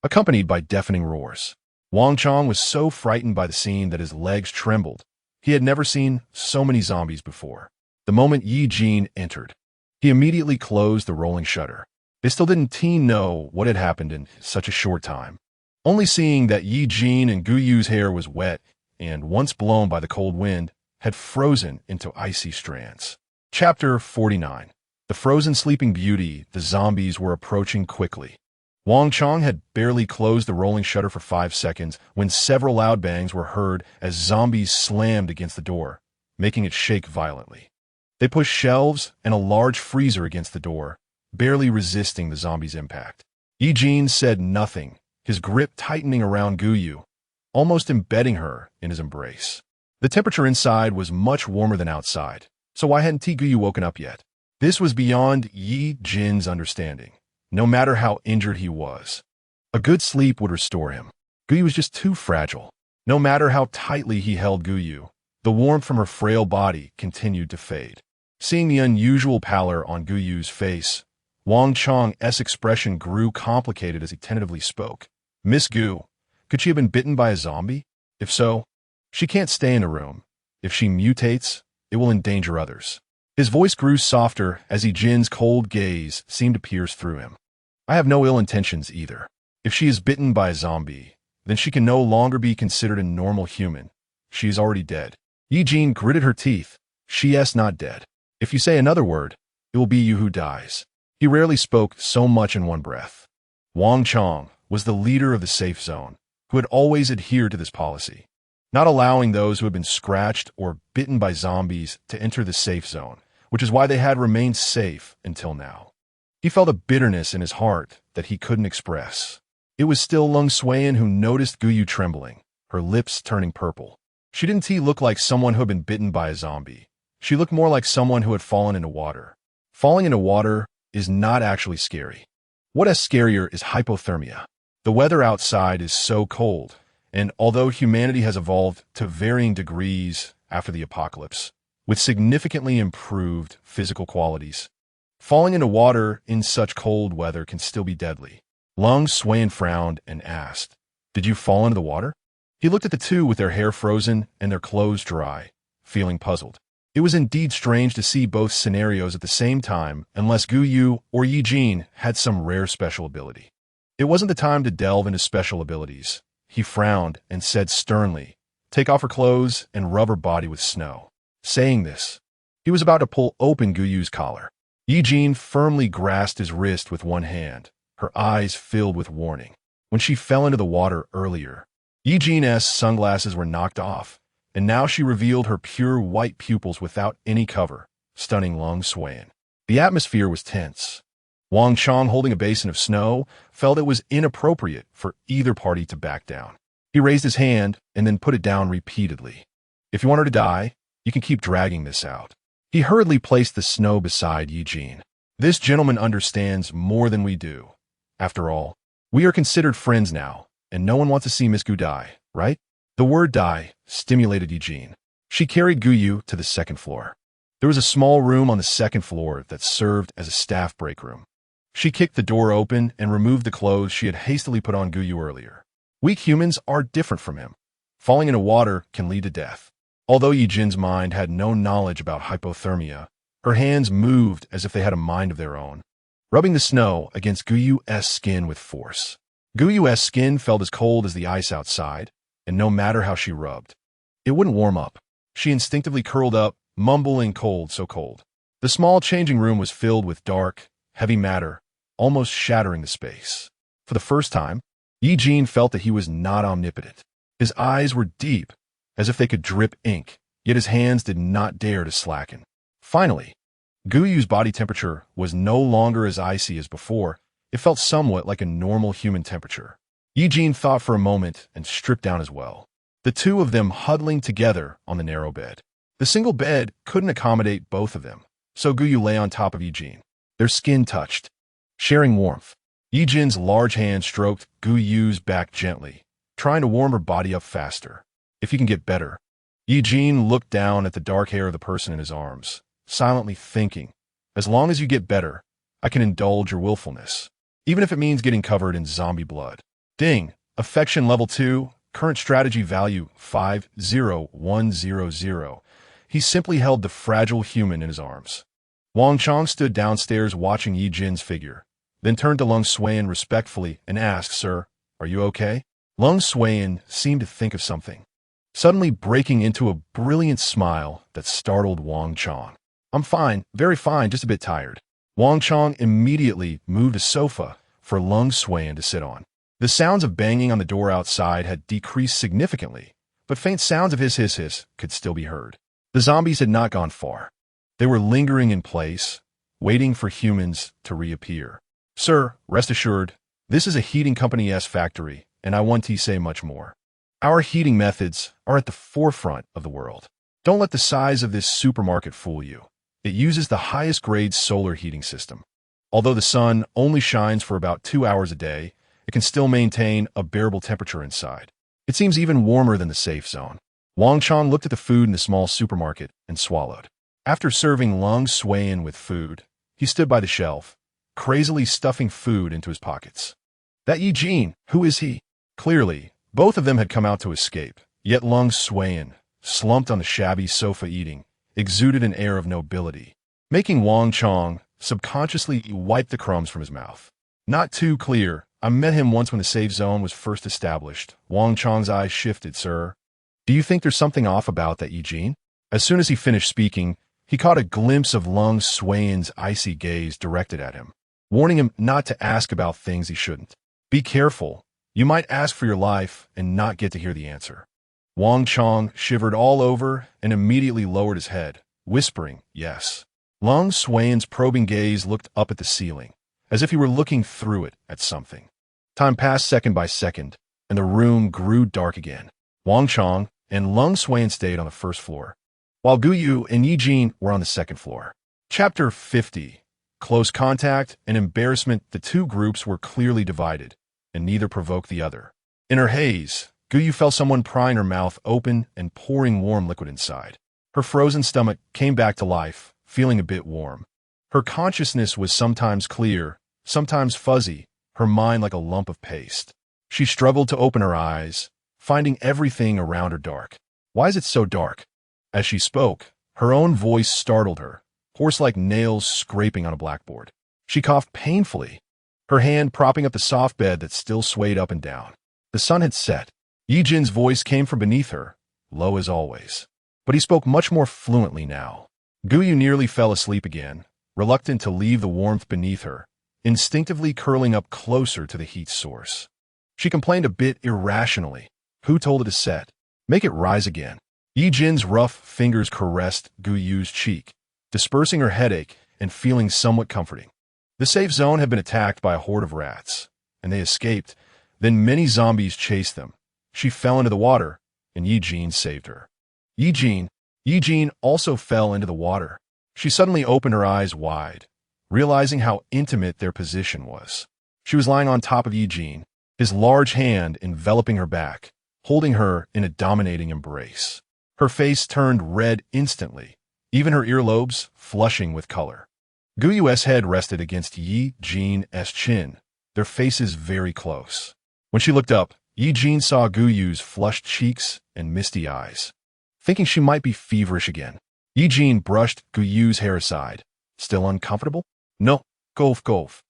accompanied by deafening roars. Wang Chong was so frightened by the scene that his legs trembled. He had never seen so many zombies before. The moment Ye Jin entered, he immediately closed the rolling shutter. They still didn't know what had happened in such a short time. Only seeing that Ye Jin and Guyu's hair was wet and, once blown by the cold wind, had frozen into icy strands. Chapter 49. The Frozen Sleeping Beauty. The zombies were approaching quickly. Wang Chong had barely closed the rolling shutter for 5 seconds when several loud bangs were heard as zombies slammed against the door, making it shake violently. They pushed shelves and a large freezer against the door, barely resisting the zombies' impact. Ye Jin said nothing, his grip tightening around Guyu, almost embedding her in his embrace. The temperature inside was much warmer than outside, so why hadn't Guyu woken up yet? This was beyond Ye Jin's understanding, no matter how injured he was. A good sleep would restore him. Guyu was just too fragile. No matter how tightly he held Guyu, the warmth from her frail body continued to fade. Seeing the unusual pallor on Guyu's face, Wang Chang's expression grew complicated as he tentatively spoke. Miss Gu, could she have been bitten by a zombie? If so, she can't stay in a room. If she mutates, it will endanger others. His voice grew softer as Ye Jin's cold gaze seemed to pierce through him. I have no ill intentions either. If she is bitten by a zombie, then she can no longer be considered a normal human. She is already dead. Ye Jin gritted her teeth. She is not dead. If you say another word, it will be you who dies. He rarely spoke so much in one breath. Wang Chang was the leader of the safe zone, who had always adhered to this policy, not allowing those who had been scratched or bitten by zombies to enter the safe zone, which is why they had remained safe until now. He felt a bitterness in his heart that he couldn't express. It was still Lung Suan who noticed Guyu trembling, her lips turning purple. She didn't look like someone who had been bitten by a zombie. She looked more like someone who had fallen into water. Falling into water is not actually scary. What is scarier is hypothermia. The weather outside is so cold, and although humanity has evolved to varying degrees after the apocalypse, with significantly improved physical qualities, falling into water in such cold weather can still be deadly. Lung Suan frowned and asked, "Did you fall into the water?" He looked at the two with their hair frozen and their clothes dry, feeling puzzled. It was indeed strange to see both scenarios at the same time unless Guyu or Ye Jin had some rare special ability. It wasn't the time to delve into special abilities. He frowned and said sternly, "Take off her clothes and rub her body with snow." Saying this, he was about to pull open Guyu's collar. Ye Jin firmly grasped his wrist with one hand, her eyes filled with warning. When she fell into the water earlier, Ye Jin's sunglasses were knocked off, and now she revealed her pure white pupils without any cover, stunning Lung Suan. The atmosphere was tense. Wang Chang, holding a basin of snow, felt it was inappropriate for either party to back down. He raised his hand and then put it down repeatedly. "If you want her to die, you can keep dragging this out." He hurriedly placed the snow beside Ye Jin. "This gentleman understands more than we do. After all, we are considered friends now, and no one wants to see Miss Gu die, right?" The word "die" stimulated Ye Jin. She carried Guyu to the second floor. There was a small room on the second floor that served as a staff break room. She kicked the door open and removed the clothes she had hastily put on Guyu earlier. Weak humans are different from him. Falling into water can lead to death. Although Ye Jin's mind had no knowledge about hypothermia, her hands moved as if they had a mind of their own, rubbing the snow against Guyu's skin with force. Guyu's skin felt as cold as the ice outside, and no matter how she rubbed, it wouldn't warm up. She instinctively curled up, mumbling, "Cold, so cold." The small changing room was filled with dark, heavy matter, almost shattering the space. For the first time, Ye Jin felt that he was not omnipotent. His eyes were deep, as if they could drip ink, yet his hands did not dare to slacken. Finally, Guyu's body temperature was no longer as icy as before. It felt somewhat like a normal human temperature. Ye Jin thought for a moment and stripped down as well, the two of them huddling together on the narrow bed. The single bed couldn't accommodate both of them, so Guyu lay on top of Ye Jin. Their skin touched, sharing warmth. Ye Jin's large hand stroked Guyu's back gently, trying to warm her body up faster. If he can get better. Ye Jin looked down at the dark hair of the person in his arms, silently thinking, as long as you get better, I can indulge your willfulness, even if it means getting covered in zombie blood. Ding, affection level 2, current strategy value 50100. He simply held the fragile human in his arms. Wang Chang stood downstairs watching Ye Jin's figure, then turned to Lung Suan respectfully and asked, "Sir, are you okay?" Lung Suan seemed to think of something, suddenly breaking into a brilliant smile that startled Wang Chang. "I'm fine, very fine, just a bit tired." Wang Chang immediately moved a sofa for Lung Suan to sit on. The sounds of banging on the door outside had decreased significantly, but faint sounds of hiss could still be heard. The zombies had not gone far. They were lingering in place, waiting for humans to reappear. "Sir, rest assured, this is a heating company's factory, and I want to say much more. Our heating methods are at the forefront of the world. Don't let the size of this supermarket fool you. It uses the highest grade solar heating system. Although the sun only shines for about 2 hours a day, it can still maintain a bearable temperature inside. It seems even warmer than the safe zone. Wang Chong looked at the food in the small supermarket and swallowed. After serving Lung Suiyan with food, he stood by the shelf, crazily stuffing food into his pockets. That Ye Jin, who is he? Clearly, both of them had come out to escape, yet Lung Suiyan, slumped on the shabby sofa eating, exuded an air of nobility, making Wang Chong subconsciously wipe the crumbs from his mouth. Not too clear. I met him once when the safe zone was first established. Wang Chong's eyes shifted, sir. Do you think there's something off about that Ye Jin? As soon as he finished speaking, he caught a glimpse of Lung Suiyan's icy gaze directed at him, warning him not to ask about things he shouldn't. Be careful. You might ask for your life and not get to hear the answer. Wang Chong shivered all over and immediately lowered his head, whispering, yes. Lung Suiyan's probing gaze looked up at the ceiling, as if he were looking through it at something. Time passed second by second, and the room grew dark again. Wang Chong and Lung Suiyan stayed on the first floor, while Gu Yu and Ye Jin were on the second floor. Chapter 50. Close contact and embarrassment. The two groups were clearly divided, and neither provoked the other. In her haze, Gu Yu felt someone prying her mouth open and pouring warm liquid inside. Her frozen stomach came back to life, feeling a bit warm. Her consciousness was sometimes clear, sometimes fuzzy, her mind like a lump of paste. She struggled to open her eyes, finding everything around her dark. Why is it so dark? As she spoke, her own voice startled her, hoarse like nails scraping on a blackboard. She coughed painfully, her hand propping up the soft bed that still swayed up and down. The sun had set. Ye Jin's voice came from beneath her, low as always, but he spoke much more fluently now. Gu Yu nearly fell asleep again, reluctant to leave the warmth beneath her, instinctively curling up closer to the heat source. She complained a bit irrationally. Who told it to set? Make it rise again. Ye Jin's rough fingers caressed Gu Yu's cheek, dispersing her headache and feeling somewhat comforting. The safe zone had been attacked by a horde of rats, and they escaped. Then many zombies chased them. She fell into the water, and Ye Jin saved her. Ye Jin also fell into the water. She suddenly opened her eyes wide, realizing how intimate their position was. She was lying on top of Ye Jin, his large hand enveloping her back, holding her in a dominating embrace. Her face turned red instantly, even her earlobes flushing with color. Gu Yu's head rested against Ye Jin's chin, their faces very close. When she looked up, Ye Jin saw Gu Yu's flushed cheeks and misty eyes. Thinking she might be feverish again, Ye Jin brushed Gu Yu's hair aside. Still uncomfortable? No, golf.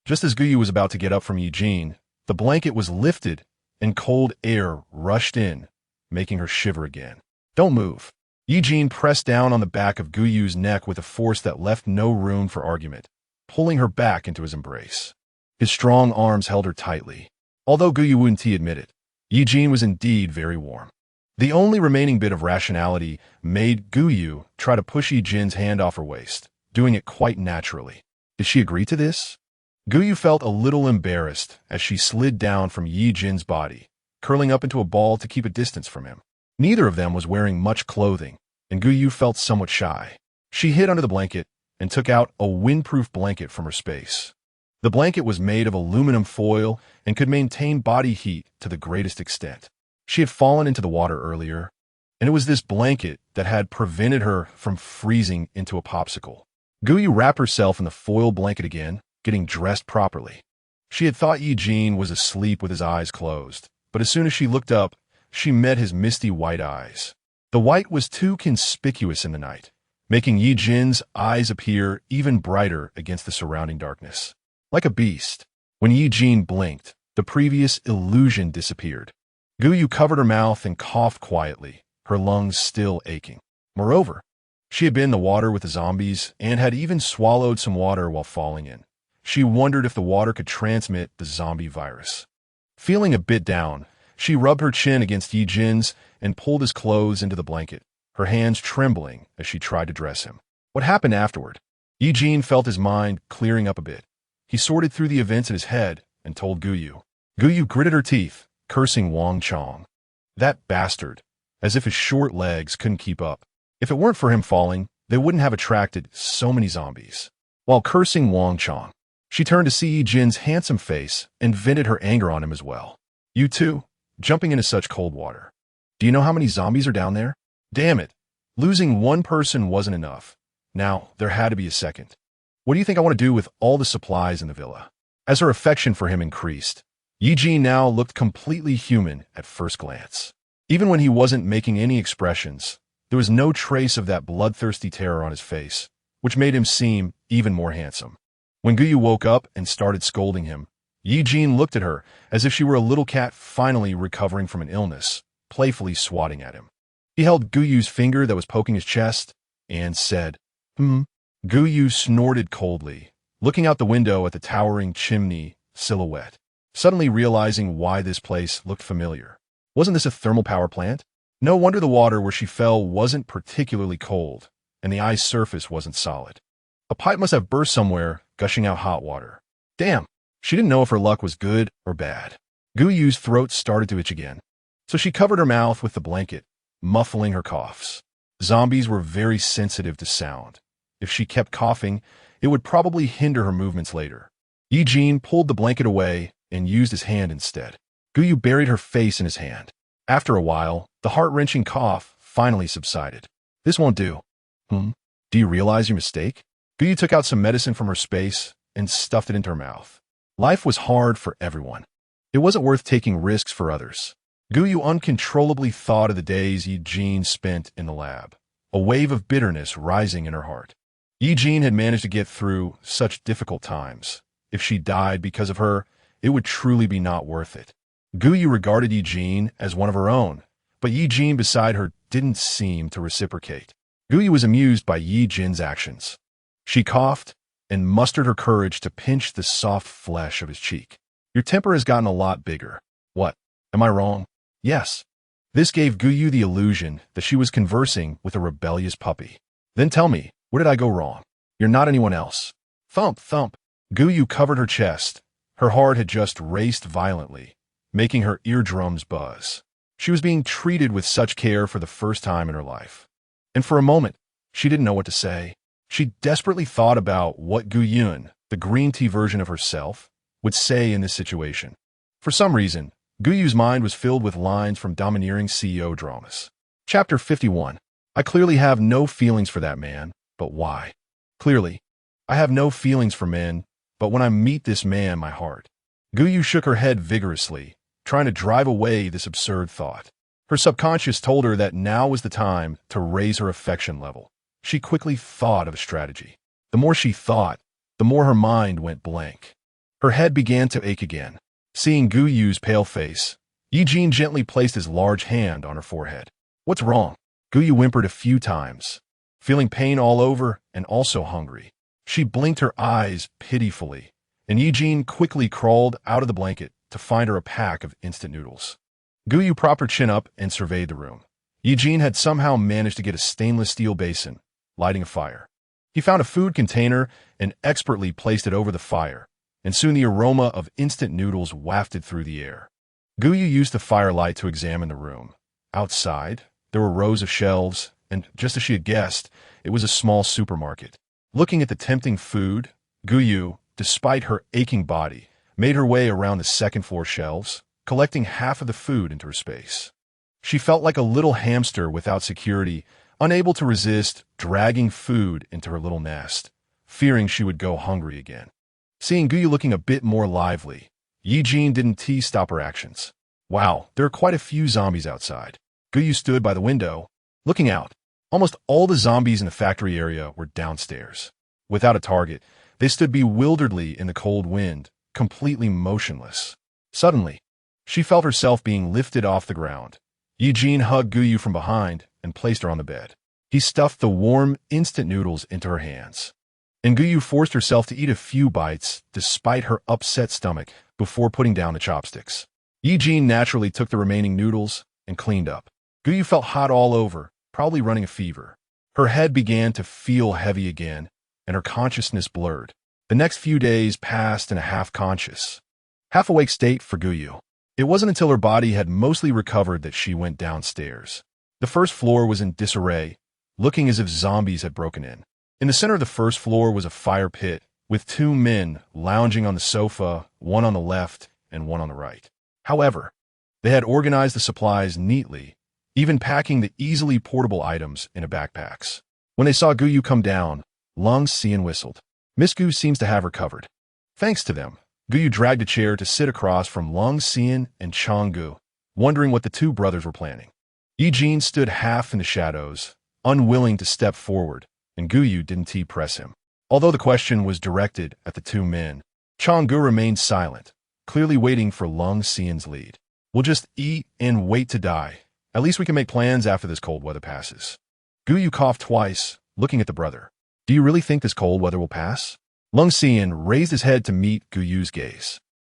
Just as Gu Yu was about to get up from Ye Jin, the blanket was lifted and cold air rushed in, making her shiver again. Don't move. Ye Jin pressed down on the back of Gu Yu's neck with a force that left no room for argument, pulling her back into his embrace. His strong arms held her tightly. Although Gu Yu wouldn't admit it, Ye Jin was indeed very warm. The only remaining bit of rationality made Gu Yu try to push Ye Jin's hand off her waist, doing it quite naturally. Did she agree to this? Gu Yu felt a little embarrassed as she slid down from Ye Jin's body, curling up into a ball to keep a distance from him. Neither of them was wearing much clothing, and Gu Yu felt somewhat shy. She hid under the blanket and took out a windproof blanket from her space. The blanket was made of aluminum foil and could maintain body heat to the greatest extent. She had fallen into the water earlier, and it was this blanket that had prevented her from freezing into a popsicle. Gu Yu wrapped herself in the foil blanket again, getting dressed properly. She had thought Ye Jin was asleep with his eyes closed, but as soon as she looked up, she met his misty white eyes. The white was too conspicuous in the night, making Ye Jin's eyes appear even brighter against the surrounding darkness. Like a beast, when Ye Jin blinked, the previous illusion disappeared. Gu Yu covered her mouth and coughed quietly, her lungs still aching. Moreover, she had been in the water with the zombies and had even swallowed some water while falling in. She wondered if the water could transmit the zombie virus. Feeling a bit down, she rubbed her chin against Ye Jin's and pulled his clothes into the blanket, her hands trembling as she tried to dress him. What happened afterward? Ye Jin felt his mind clearing up a bit. He sorted through the events in his head and told Gu Yu. Gu Yu gritted her teeth, cursing Wang Chong. That bastard, as if his short legs couldn't keep up. If it weren't for him falling, they wouldn't have attracted so many zombies. While cursing Wang Chong, she turned to see Ye Jin's handsome face and vented her anger on him as well. You too? jumping into such cold water. Do you know how many zombies are down there? Damn it. Losing one person wasn't enough. Now, there had to be a second. What do you think I want to do with all the supplies in the villa? As her affection for him increased, Ye Jin now looked completely human at first glance. Even when he wasn't making any expressions, there was no trace of that bloodthirsty terror on his face, which made him seem even more handsome. When Guyu woke up and started scolding him, Ye Jin looked at her as if she were a little cat finally recovering from an illness, playfully swatting at him. He held Guyu's finger that was poking his chest and said, Guyu snorted coldly, looking out the window at the towering chimney silhouette, suddenly realizing why this place looked familiar. Wasn't this a thermal power plant? No wonder the water where she fell wasn't particularly cold, and the ice surface wasn't solid. A pipe must have burst somewhere, gushing out hot water. Damn, she didn't know if her luck was good or bad. Guyu's throat started to itch again, so she covered her mouth with the blanket, muffling her coughs. Zombies were very sensitive to sound. If she kept coughing, it would probably hinder her movements later. Ye Jin pulled the blanket away and used his hand instead. Guyu buried her face in his hand. After a while, the heart-wrenching cough finally subsided. This won't do. Do you realize your mistake? Guyu took out some medicine from her space and stuffed it into her mouth. Life was hard for everyone. It wasn't worth taking risks for others. Guyu uncontrollably thought of the days Ye Jin spent in the lab, a wave of bitterness rising in her heart. Ye Jin had managed to get through such difficult times. If she died because of her, it would truly be not worth it. Guyu regarded Ye Jin as one of her own, but Ye Jin beside her didn't seem to reciprocate. Guyu was amused by Ye Jin's actions. She coughed and mustered her courage to pinch the soft flesh of his cheek. Your temper has gotten a lot bigger. What? Am I wrong? Yes. This gave Guyu the illusion that she was conversing with a rebellious puppy. Then tell me, where did I go wrong? You're not anyone else. Thump, thump. Guyu covered her chest. Her heart had just raced violently, making her eardrums buzz. She was being treated with such care for the first time in her life. And for a moment, she didn't know what to say. She desperately thought about what Guyun, the green tea version of herself, would say in this situation. For some reason, Guyu's mind was filled with lines from domineering CEO dramas. Chapter 51. I clearly have no feelings for that man, but why? Clearly, I have no feelings for men, but when I meet this man, my heart. Guyu shook her head vigorously, trying to drive away this absurd thought. Her subconscious told her that now was the time to raise her affection level. She quickly thought of a strategy. The more she thought, the more her mind went blank. Her head began to ache again. Seeing Guyu's pale face, Ye Jin gently placed his large hand on her forehead. What's wrong? Guyu whimpered a few times, feeling pain all over and also hungry. She blinked her eyes pitifully, and Ye Jin quickly crawled out of the blanket to find her a pack of instant noodles. Guyu propped her chin up and surveyed the room. Ye Jin had somehow managed to get a stainless steel basin, lighting a fire. He found a food container and expertly placed it over the fire, and soon the aroma of instant noodles wafted through the air. Guyu used the firelight to examine the room. Outside, there were rows of shelves, and just as she had guessed, it was a small supermarket. Looking at the tempting food, Guyu, despite her aching body, made her way around the second-floor shelves, collecting half of the food into her space. She felt like a little hamster without security, unable to resist dragging food into her little nest, fearing she would go hungry again. Seeing Guyu looking a bit more lively, Ye Jin didn't stop her actions. Wow, there are quite a few zombies outside. Guyu stood by the window, looking out. Almost all the zombies in the factory area were downstairs. Without a target, they stood bewilderedly in the cold wind, completely motionless. Suddenly, she felt herself being lifted off the ground. Ye Jin hugged Guyu from behind and placed her on the bed. He stuffed the warm, instant noodles into her hands. And Guyu forced herself to eat a few bites despite her upset stomach before putting down the chopsticks. Ye Jin naturally took the remaining noodles and cleaned up. Guyu felt hot all over, probably running a fever. Her head began to feel heavy again, and her consciousness blurred. The next few days passed in a half-conscious, half-awake state for Guyu. It wasn't until her body had mostly recovered that she went downstairs. The first floor was in disarray, looking as if zombies had broken in. In the center of the first floor was a fire pit, with two men lounging on the sofa, one on the left and one on the right. However, They had organized the supplies neatly, even packing the easily portable items into backpacks. When they saw Guyu come down, Long Xian whistled. Miss Gu seems to have her covered. Thanks to them, Guyu dragged a chair to sit across from Long Xian and Chang Gu, wondering what the two brothers were planning. Ye Jin stood half in the shadows, unwilling to step forward, and Guyu didn't press him. Although the question was directed at the two men, Chang Gu remained silent, clearly waiting for Long Xian's lead. We'll just eat and wait to die. At least we can make plans after this cold weather passes. Guyu coughed twice, looking at the brother. Do you really think this cold weather will pass? Long Xian raised his head to meet Guyu's gaze.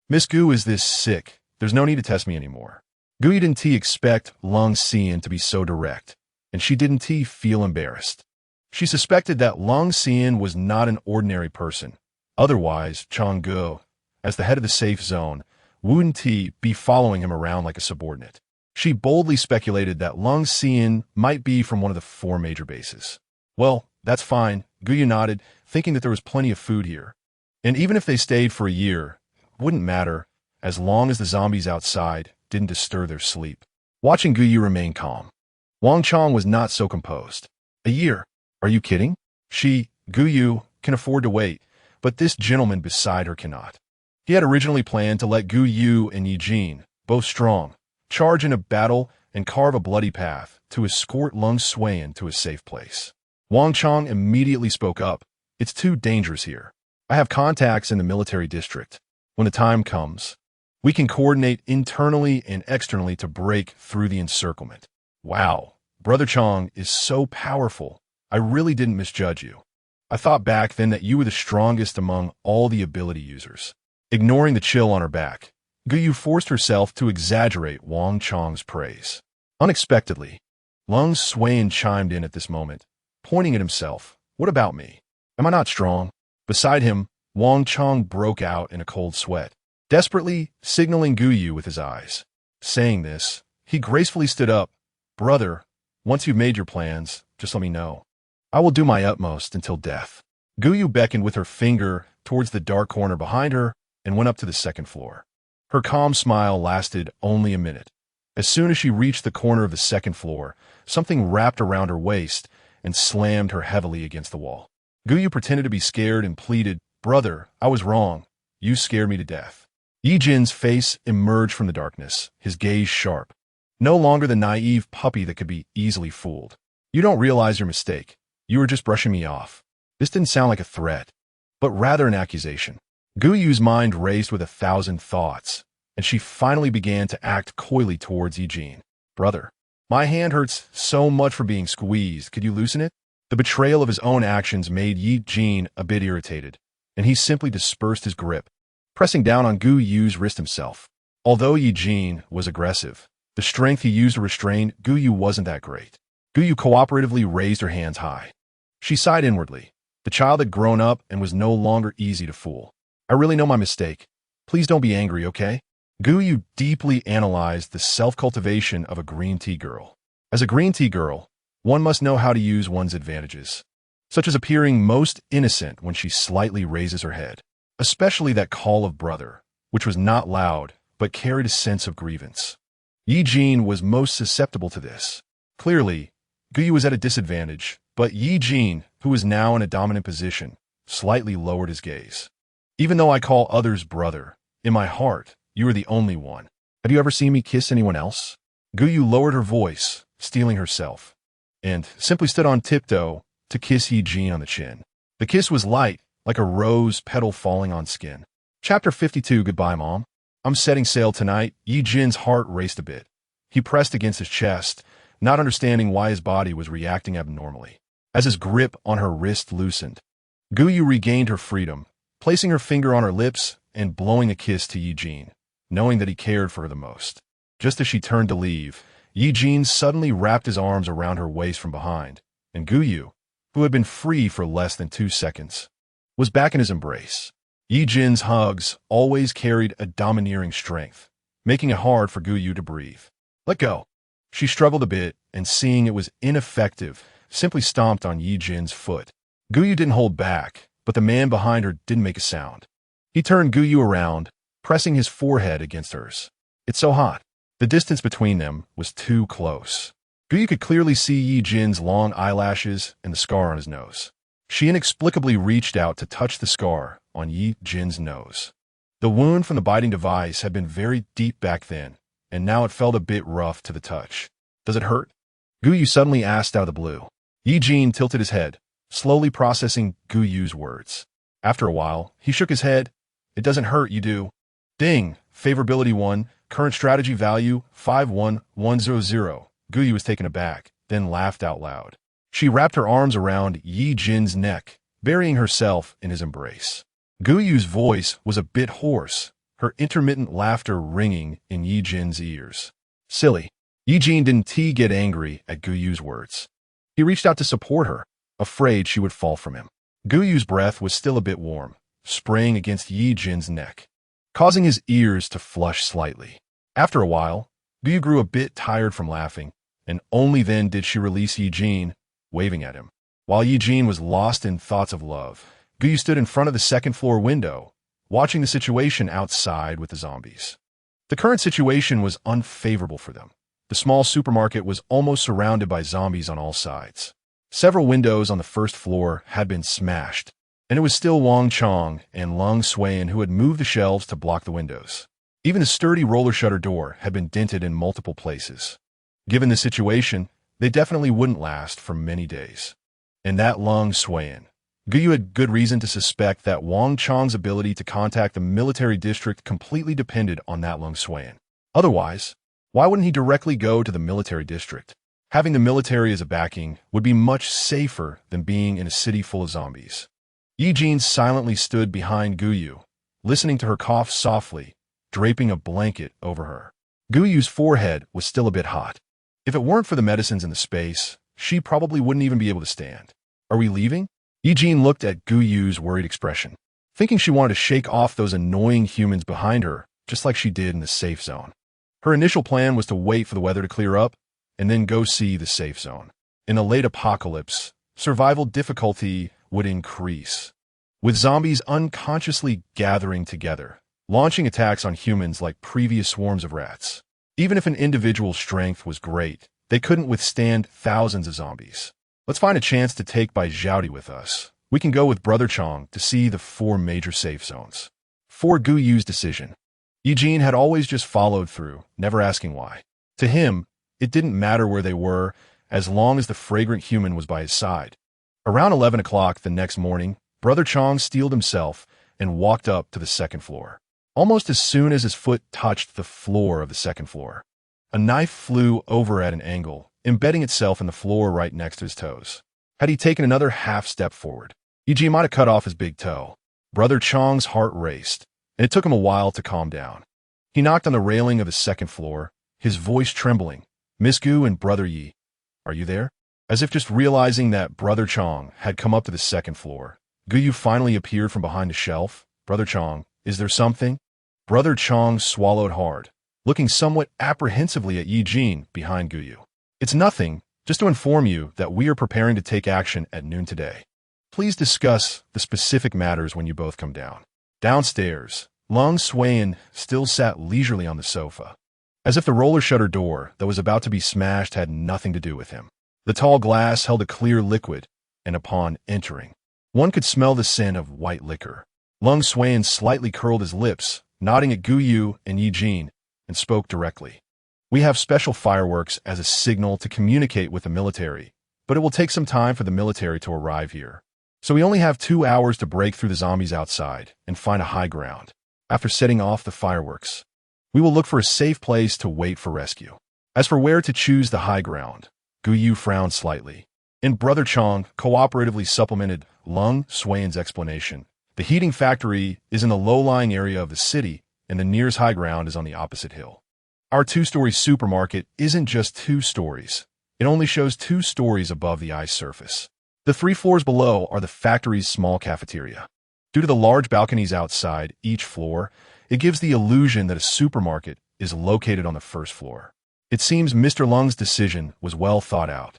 Miss Gu is this sick. There's no need to test me anymore. Guyu didn't expect Long Xian to be so direct, and she didn't feel embarrassed. She suspected that Long Xian was not an ordinary person. Otherwise, Chang Gu, as the head of the safe zone, wouldn't be following him around like a subordinate. She boldly speculated that Long Xian might be from one of the 4 major bases. Well, that's fine, Guyu nodded, thinking that there was plenty of food here. And even if they stayed for a year, it wouldn't matter, as long as the zombies outside didn't disturb their sleep. Watching Guyu remain calm, Wang Chong was not so composed. A year? Are you kidding? Guyu, can afford to wait, but this gentleman beside her cannot. He had originally planned to let Guyu and Ye Jin, both strong, charge in a battle and carve a bloody path to escort Long Xian to a safe place. Wang Chong immediately spoke up. It's too dangerous here. I have contacts in the military district. When the time comes, we can coordinate internally and externally to break through the encirclement. Wow, Brother Chong is so powerful. I really didn't misjudge you. I thought back then that you were the strongest among all the ability users. Ignoring the chill on her back, Guyu forced herself to exaggerate Wang Chong's praise. Unexpectedly, Long Xian chimed in at this moment, pointing at himself. What about me? Am I not strong? Beside him, Wang Chong broke out in a cold sweat, desperately signaling Guyu with his eyes. Saying this, he gracefully stood up. Brother, once you've made your plans, just let me know. I will do my utmost until death. Guyu beckoned with her finger towards the dark corner behind her and went up to the 2nd floor. Her calm smile lasted only a minute. As soon as she reached the corner of the 2nd floor, something wrapped around her waist and slammed her heavily against the wall. Guyu pretended to be scared and pleaded, Brother, I was wrong. You scared me to death. Ye Jin's face emerged from the darkness, his gaze sharp. No longer the naive puppy that could be easily fooled. You don't realize your mistake. You were just brushing me off. This didn't sound like a threat, but rather an accusation. Guyu's mind raced with 1,000 thoughts, and she finally began to act coyly towards Ye Jin. Brother, my hand hurts so much for being squeezed. Could you loosen it? The betrayal of his own actions made Ye Jin a bit irritated, and he simply dispersed his grip, pressing down on Guyu's wrist himself. Although Ye Jin was aggressive, the strength he used to restrain Guyu wasn't that great. Guyu cooperatively raised her hands high. She sighed inwardly. The child had grown up and was no longer easy to fool. I really know my mistake. Please don't be angry, okay? Guyu deeply analyzed the self-cultivation of a green tea girl. As a green tea girl, one must know how to use one's advantages, such as appearing most innocent when she slightly raises her head, especially that call of brother, which was not loud but carried a sense of grievance. Ye Jin was most susceptible to this. Clearly, Guyu was at a disadvantage, but Ye Jin, who was now in a dominant position, slightly lowered his gaze. Even though I call others brother, in my heart, you are the only one. Have you ever seen me kiss anyone else? Guyu lowered her voice, steeling herself, and simply stood on tiptoe to kiss Ye Jin on the chin. The kiss was light, like a rose petal falling on skin. Chapter 52. Goodbye, Mom. I'm setting sail tonight. Ye Jin's heart raced a bit. He pressed against his chest, not understanding why his body was reacting abnormally. As his grip on her wrist loosened, Guyu regained her freedom, placing her finger on her lips and blowing a kiss to Ye Jin, knowing that he cared for her the most. Just as she turned to leave, Ye Jin suddenly wrapped his arms around her waist from behind, and Guyu, who had been free for less than 2 seconds, was back in his embrace. Ye Jin's hugs always carried a domineering strength, making it hard for Guyu to breathe. Let go. She struggled a bit, and seeing it was ineffective, simply stomped on Ye Jin's foot. Guyu didn't hold back, but the man behind her didn't make a sound. He turned Guyu around, pressing his forehead against hers. It's so hot. The distance between them was too close. Guyu could clearly see Ye Jin's long eyelashes and the scar on his nose. She inexplicably reached out to touch the scar on Ye Jin's nose. The wound from the biting device had been very deep back then, and now it felt a bit rough to the touch. Does it hurt? Guyu suddenly asked out of the blue. Ye Jin tilted his head, slowly processing Guyu's words. After a while, he shook his head. It doesn't hurt, you do. Ding! Favorability 1, current strategy value 51100. Guyu was taken aback, then laughed out loud. She wrapped her arms around Ye Jin's neck, burying herself in his embrace. Guyu's voice was a bit hoarse, her intermittent laughter ringing in Ye Jin's ears. Silly. Ye Jin didn't get angry at Guyu's words. He reached out to support her, afraid she would fall from him. Guyu's breath was still a bit warm, spraying against Ye Jin's neck, causing his ears to flush slightly. After a while, Guyu grew a bit tired from laughing, and only then did she release Ye Jin, waving at him. While Ye Jin was lost in thoughts of love, Guyu stood in front of the second-floor window, watching the situation outside with the zombies. The current situation was unfavorable for them. The small supermarket was almost surrounded by zombies on all sides. Several windows on the first floor had been smashed, and it was still Wang Chong and Lung Suan who had moved the shelves to block the windows. Even the sturdy roller shutter door had been dented in multiple places. Given the situation, they definitely wouldn't last for many days. And that Lung Suan. Guyu had good reason to suspect that Wang Chong's ability to contact the military district completely depended on that Lung Suan. Otherwise, why wouldn't he directly go to the military district? Having the military as a backing would be much safer than being in a city full of zombies. Ye Jin silently stood behind Guyu, listening to her cough softly, draping a blanket over her. Guyu's forehead was still a bit hot. If it weren't for the medicines in the space, she probably wouldn't even be able to stand. Are we leaving? Ye Jin looked at Guyu's worried expression, thinking she wanted to shake off those annoying humans behind her, just like she did in the safe zone. Her initial plan was to wait for the weather to clear up, and then go see the safe zone. In the late apocalypse, survival difficulty would increase, with zombies unconsciously gathering together, launching attacks on humans like previous swarms of rats. Even if an individual's strength was great, they couldn't withstand thousands of zombies. Let's find a chance to take Bai Zhaodi with us. We can go with Brother Chong to see the 4 major safe zones. For Guyu's decision, Ye Jin had always just followed through, never asking why. To him, it didn't matter where they were, as long as the fragrant human was by his side. Around 11 o'clock the next morning, Brother Chong steeled himself and walked up to the second floor. Almost as soon as his foot touched the floor of the second floor, a knife flew over at an angle, embedding itself in the floor right next to his toes. Had he taken another half step forward, Ye Jin might have cut off his big toe. Brother Chong's heart raced, and it took him a while to calm down. He knocked on the railing of the second floor, his voice trembling. Miss Gu and Brother Yi, are you there? As if just realizing that Brother Chong had come up to the second floor, Guyu finally appeared from behind the shelf. Brother Chong, is there something? Brother Chong swallowed hard, looking somewhat apprehensively at Ye Jin behind Guyu. It's nothing, just to inform you that we are preparing to take action at noon today. Please discuss the specific matters when you both come down. Downstairs, Lung Suan still sat leisurely on the sofa, as if the roller shutter door that was about to be smashed had nothing to do with him. The tall glass held a clear liquid, and upon entering, one could smell the scent of white liquor. Lung Suan slightly curled his lips, nodding at Guyu and Ye Jin, and spoke directly. We have special fireworks as a signal to communicate with the military, but it will take some time for the military to arrive here. So we only have 2 hours to break through the zombies outside and find a high ground. After setting off the fireworks, we will look for a safe place to wait for rescue. As for where to choose the high ground, Guyu frowned slightly, and Brother Chong cooperatively supplemented Lung Suan's explanation. The heating factory is in the low-lying area of the city, and the nearest high ground is on the opposite hill. Our 2-story supermarket isn't just 2 stories. It only shows 2 stories above the ice surface. The 3 floors below are the factory's small cafeteria. Due to the large balconies outside each floor, it gives the illusion that a supermarket is located on the first floor. It seems Mr. Lung's decision was well thought out.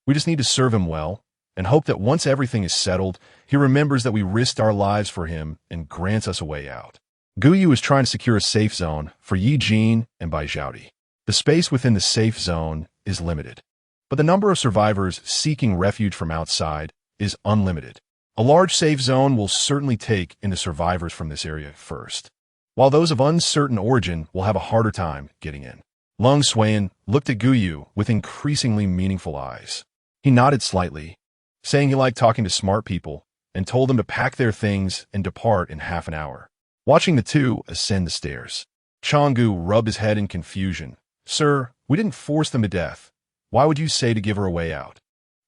We just need to serve him well and hope that once everything is settled, he remembers that we risked our lives for him and grants us a way out. Guyu is trying to secure a safe zone for Ye Jin and Bai Zhaodi. The space within the safe zone is limited, but the number of survivors seeking refuge from outside is unlimited. A large safe zone will certainly take in the survivors from this area first, while those of uncertain origin will have a harder time getting in. Lung Swain looked at Guyu with increasingly meaningful eyes. He nodded slightly, saying he liked talking to smart people, and told them to pack their things and depart in half an hour. Watching the two ascend the stairs, Changgu rubbed his head in confusion. Sir, we didn't force them to death. Why would you say to give her a way out?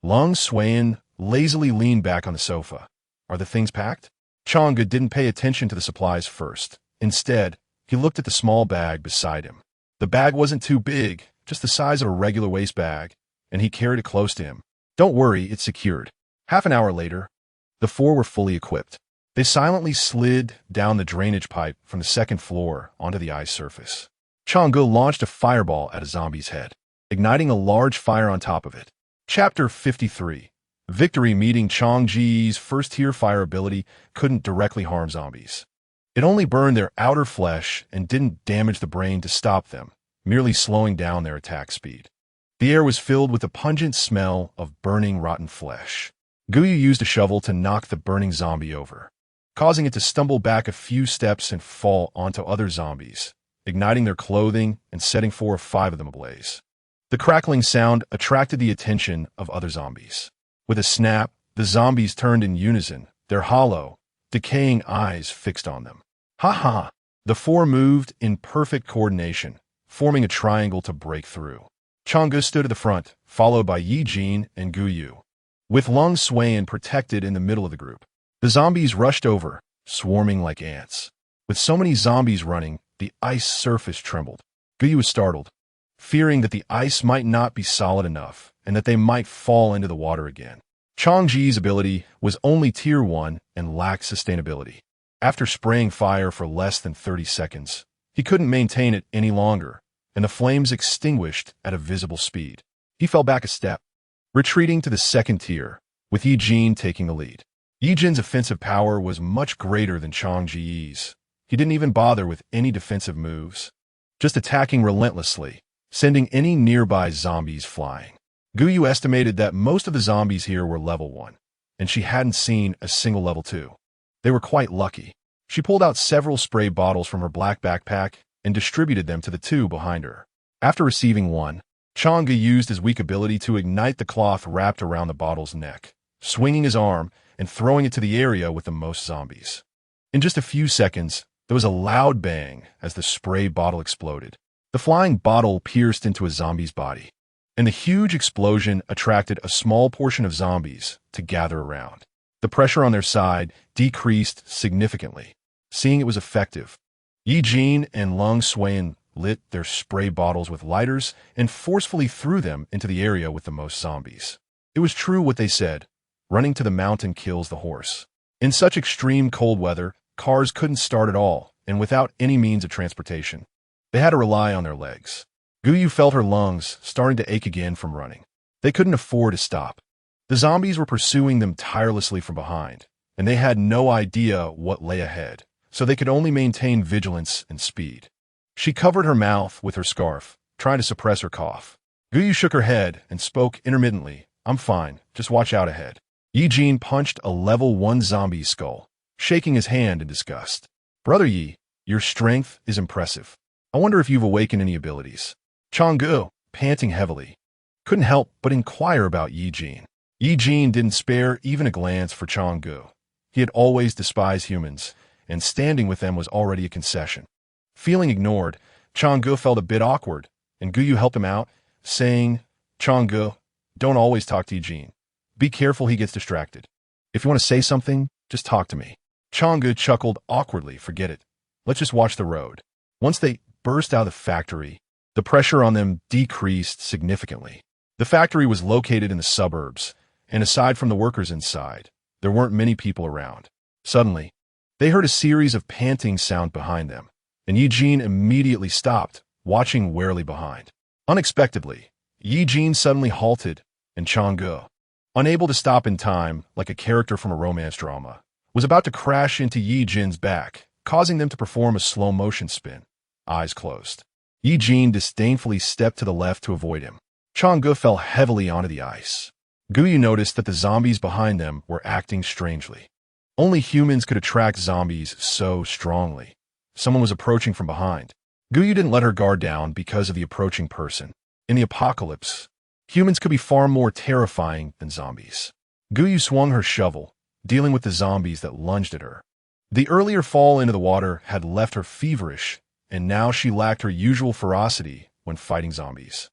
Lung Swain lazily leaned back on the sofa. Are the things packed? Changgu didn't pay attention to the supplies first. Instead, he looked at the small bag beside him. The bag wasn't too big, just the size of a regular waste bag, and he carried it close to him. Don't worry, it's secured. Half an hour later, the four were fully equipped. They silently slid down the drainage pipe from the second floor onto the ice surface. Changgu launched a fireball at a zombie's head, igniting a large fire on top of it. Chapter 53. Victory. Meeting Changji's first-tier fire ability couldn't directly harm zombies. It only burned their outer flesh and didn't damage the brain to stop them, merely slowing down their attack speed. The air was filled with the pungent smell of burning rotten flesh. Guyu used a shovel to knock the burning zombie over, causing it to stumble back a few steps and fall onto other zombies, igniting their clothing and setting 4 or 5 of them ablaze. The crackling sound attracted the attention of other zombies. With a snap, the zombies turned in unison, their hollow, decaying eyes fixed on them. Ha ha! The 4 moved in perfect coordination, forming a triangle to break through. Changgu stood at the front, followed by Ye Jin and Guyu, with Lung Swain protected in the middle of the group. The zombies rushed over, swarming like ants. With so many zombies running, the ice surface trembled. Guyu was startled, fearing that the ice might not be solid enough and that they might fall into the water again. Changji's ability was only Tier 1 and lacked sustainability. After spraying fire for less than 30 seconds, he couldn't maintain it any longer, and the flames extinguished at a visible speed. He fell back a step, retreating to the second tier, with Ye Jin taking the lead. Ye Jin's offensive power was much greater than Changji's. He didn't even bother with any defensive moves, just attacking relentlessly, sending any nearby zombies flying. Guyu estimated that most of the zombies here were level 1, and she hadn't seen a single level 2. They were quite lucky. She pulled out several spray bottles from her black backpack and distributed them to the 2 behind her. After receiving one, Changgu used his weak ability to ignite the cloth wrapped around the bottle's neck, swinging his arm and throwing it to the area with the most zombies. In just a few seconds, there was a loud bang as the spray bottle exploded. The flying bottle pierced into a zombie's body, and the huge explosion attracted a small portion of zombies to gather around. The pressure on their side decreased significantly. Seeing it was effective, Ye Jin and Lung Swain lit their spray bottles with lighters and forcefully threw them into the area with the most zombies. It was true what they said, running to the mountain kills the horse. In such extreme cold weather, cars couldn't start at all, and without any means of transportation, they had to rely on their legs. Guyu felt her lungs starting to ache again from running. They couldn't afford to stop. The zombies were pursuing them tirelessly from behind, and they had no idea what lay ahead, so they could only maintain vigilance and speed. She covered her mouth with her scarf, trying to suppress her cough. Guyu shook her head and spoke intermittently. I'm fine, just watch out ahead. Ye Jin punched a level 1 zombie's skull, shaking his hand in disgust. Brother Yi, your strength is impressive. I wonder if you've awakened any abilities. Changgu, panting heavily, couldn't help but inquire about Ye Jin. Ye Jin didn't spare even a glance for Changgu. He had always despised humans, and standing with them was already a concession. Feeling ignored, Changgu felt a bit awkward, and Guyu helped him out, saying, Changgu, don't always talk to Ye Jin. Be careful he gets distracted. If you want to say something, just talk to me. Changgu chuckled awkwardly. Forget it. Let's just watch the road. Once they burst out of the factory, the pressure on them decreased significantly. The factory was located in the suburbs, and aside from the workers inside, there weren't many people around. Suddenly, they heard a series of panting sounds behind them, and Ye Jin immediately stopped, watching warily behind. Unexpectedly, Ye Jin suddenly halted, and Changgu, unable to stop in time like a character from a romance drama, was about to crash into Ye Jin's back, causing them to perform a slow-motion spin, eyes closed. Ye Jin disdainfully stepped to the left to avoid him. Chang'e fell heavily onto the ice. Guyu noticed that the zombies behind them were acting strangely. Only humans could attract zombies so strongly. Someone was approaching from behind. Guyu didn't let her guard down because of the approaching person. In the apocalypse, humans could be far more terrifying than zombies. Guyu swung her shovel, dealing with the zombies that lunged at her. The earlier fall into the water had left her feverish, and now she lacked her usual ferocity when fighting zombies.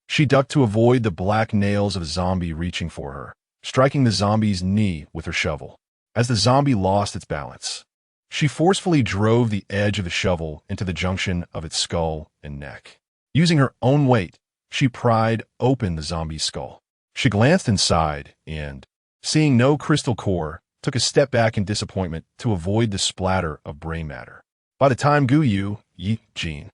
She ducked to avoid the black nails of a zombie reaching for her, striking the zombie's knee with her shovel. As the zombie lost its balance, she forcefully drove the edge of the shovel into the junction of its skull and neck. Using her own weight, she pried open the zombie's skull. She glanced inside and, seeing no crystal core, took a step back in disappointment to avoid the splatter of brain matter. By the time Guyu, Ye Jin,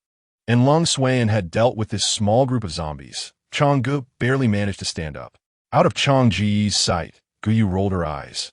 and Lung Xuan had dealt with this small group of zombies, Chang'e barely managed to stand up. Out of Chang Ji's sight, Guyu rolled her eyes.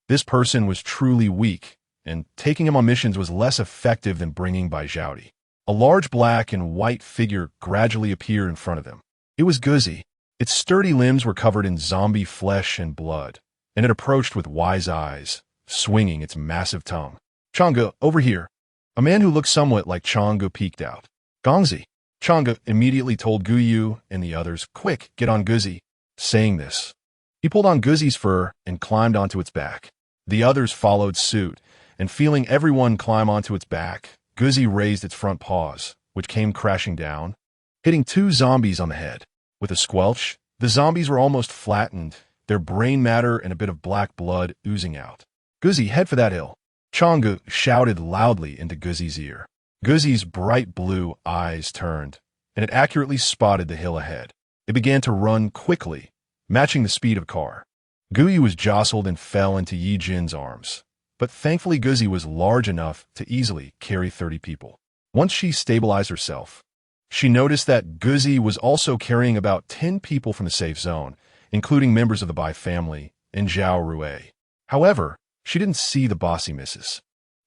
This person was truly weak, and taking him on missions was less effective than bringing Bai Zhaodi. A large black and white figure gradually appeared in front of them. It was Guzi. Its sturdy limbs were covered in zombie flesh and blood, and it approached with wise eyes, swinging its massive tongue. Chang'e, over here. A man who looked somewhat like Chang'e peeked out. Gongzi. Chang'e immediately told Guyu and the others, quick, get on Guzi. Saying this, he pulled on Guzi's fur and climbed onto its back. The others followed suit, and feeling everyone climb onto its back, Guzi raised its front paws, which came crashing down, hitting two zombies on the head. With a squelch, the zombies were almost flattened, their brain matter and a bit of black blood oozing out. Guzi, head for that hill. Chang'e shouted loudly into Guzi's ear. Guzi's bright blue eyes turned, and it accurately spotted the hill ahead. It began to run quickly, matching the speed of a car. Guyu was jostled and fell into Ye Jin's arms, but thankfully Guzi was large enough to easily carry 30 people. Once she stabilized herself, she noticed that Guzi was also carrying about 10 people from the safe zone, including members of the Bai family and Zhao Rue. However, she didn't see the bossy missus.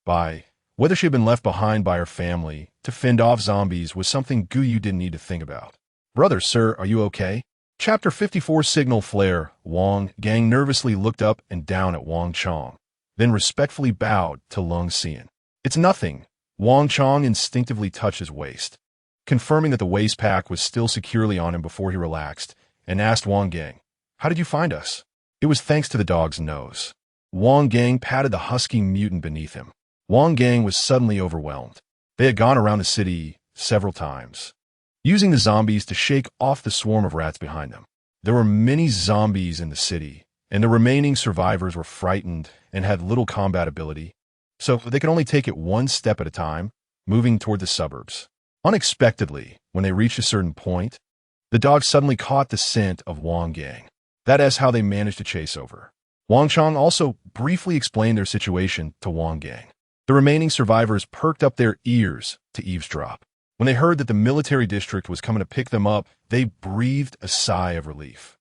Bai, whether she had been left behind by her family to fend off zombies was something Guyu didn't need to think about. Brother, sir, are you okay? Chapter 54 Signal Flare. Wang Gang nervously looked up and down at Wang Chong, then respectfully bowed to Lung Xian. It's nothing. Wang Chong instinctively touched his waist, confirming that the waist pack was still securely on him before he relaxed, and asked Wang Gang, how did you find us? It was thanks to the dog's nose. Wang Gang patted the husky mutant beneath him. Wang Gang was suddenly overwhelmed. They had gone around the city several times, using the zombies to shake off the swarm of rats behind them. There were many zombies in the city, and the remaining survivors were frightened and had little combat ability, so they could only take it one step at a time, moving toward the suburbs. Unexpectedly, when they reached a certain point, the dog suddenly caught the scent of Wang Gang. That is how they managed to chase over. Wang Chong also briefly explained their situation to Wang Gang. The remaining survivors perked up their ears to eavesdrop. When they heard that the military district was coming to pick them up, they breathed a sigh of relief.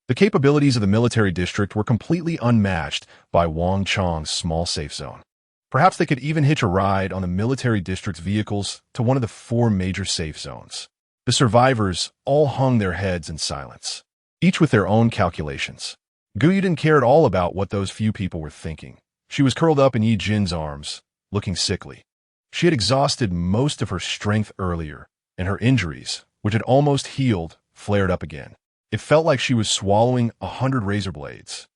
The capabilities of the military district were completely unmatched by Wang Chong's small safe zone. Perhaps they could even hitch a ride on the military district's vehicles to one of the 4 major safe zones. The survivors all hung their heads in silence, each with their own calculations. Guyu didn't care at all about what those few people were thinking. She was curled up in Ye Jin's arms, looking sickly. She had exhausted most of her strength earlier, and her injuries, which had almost healed, flared up again. It felt like she was swallowing 100 razor blades,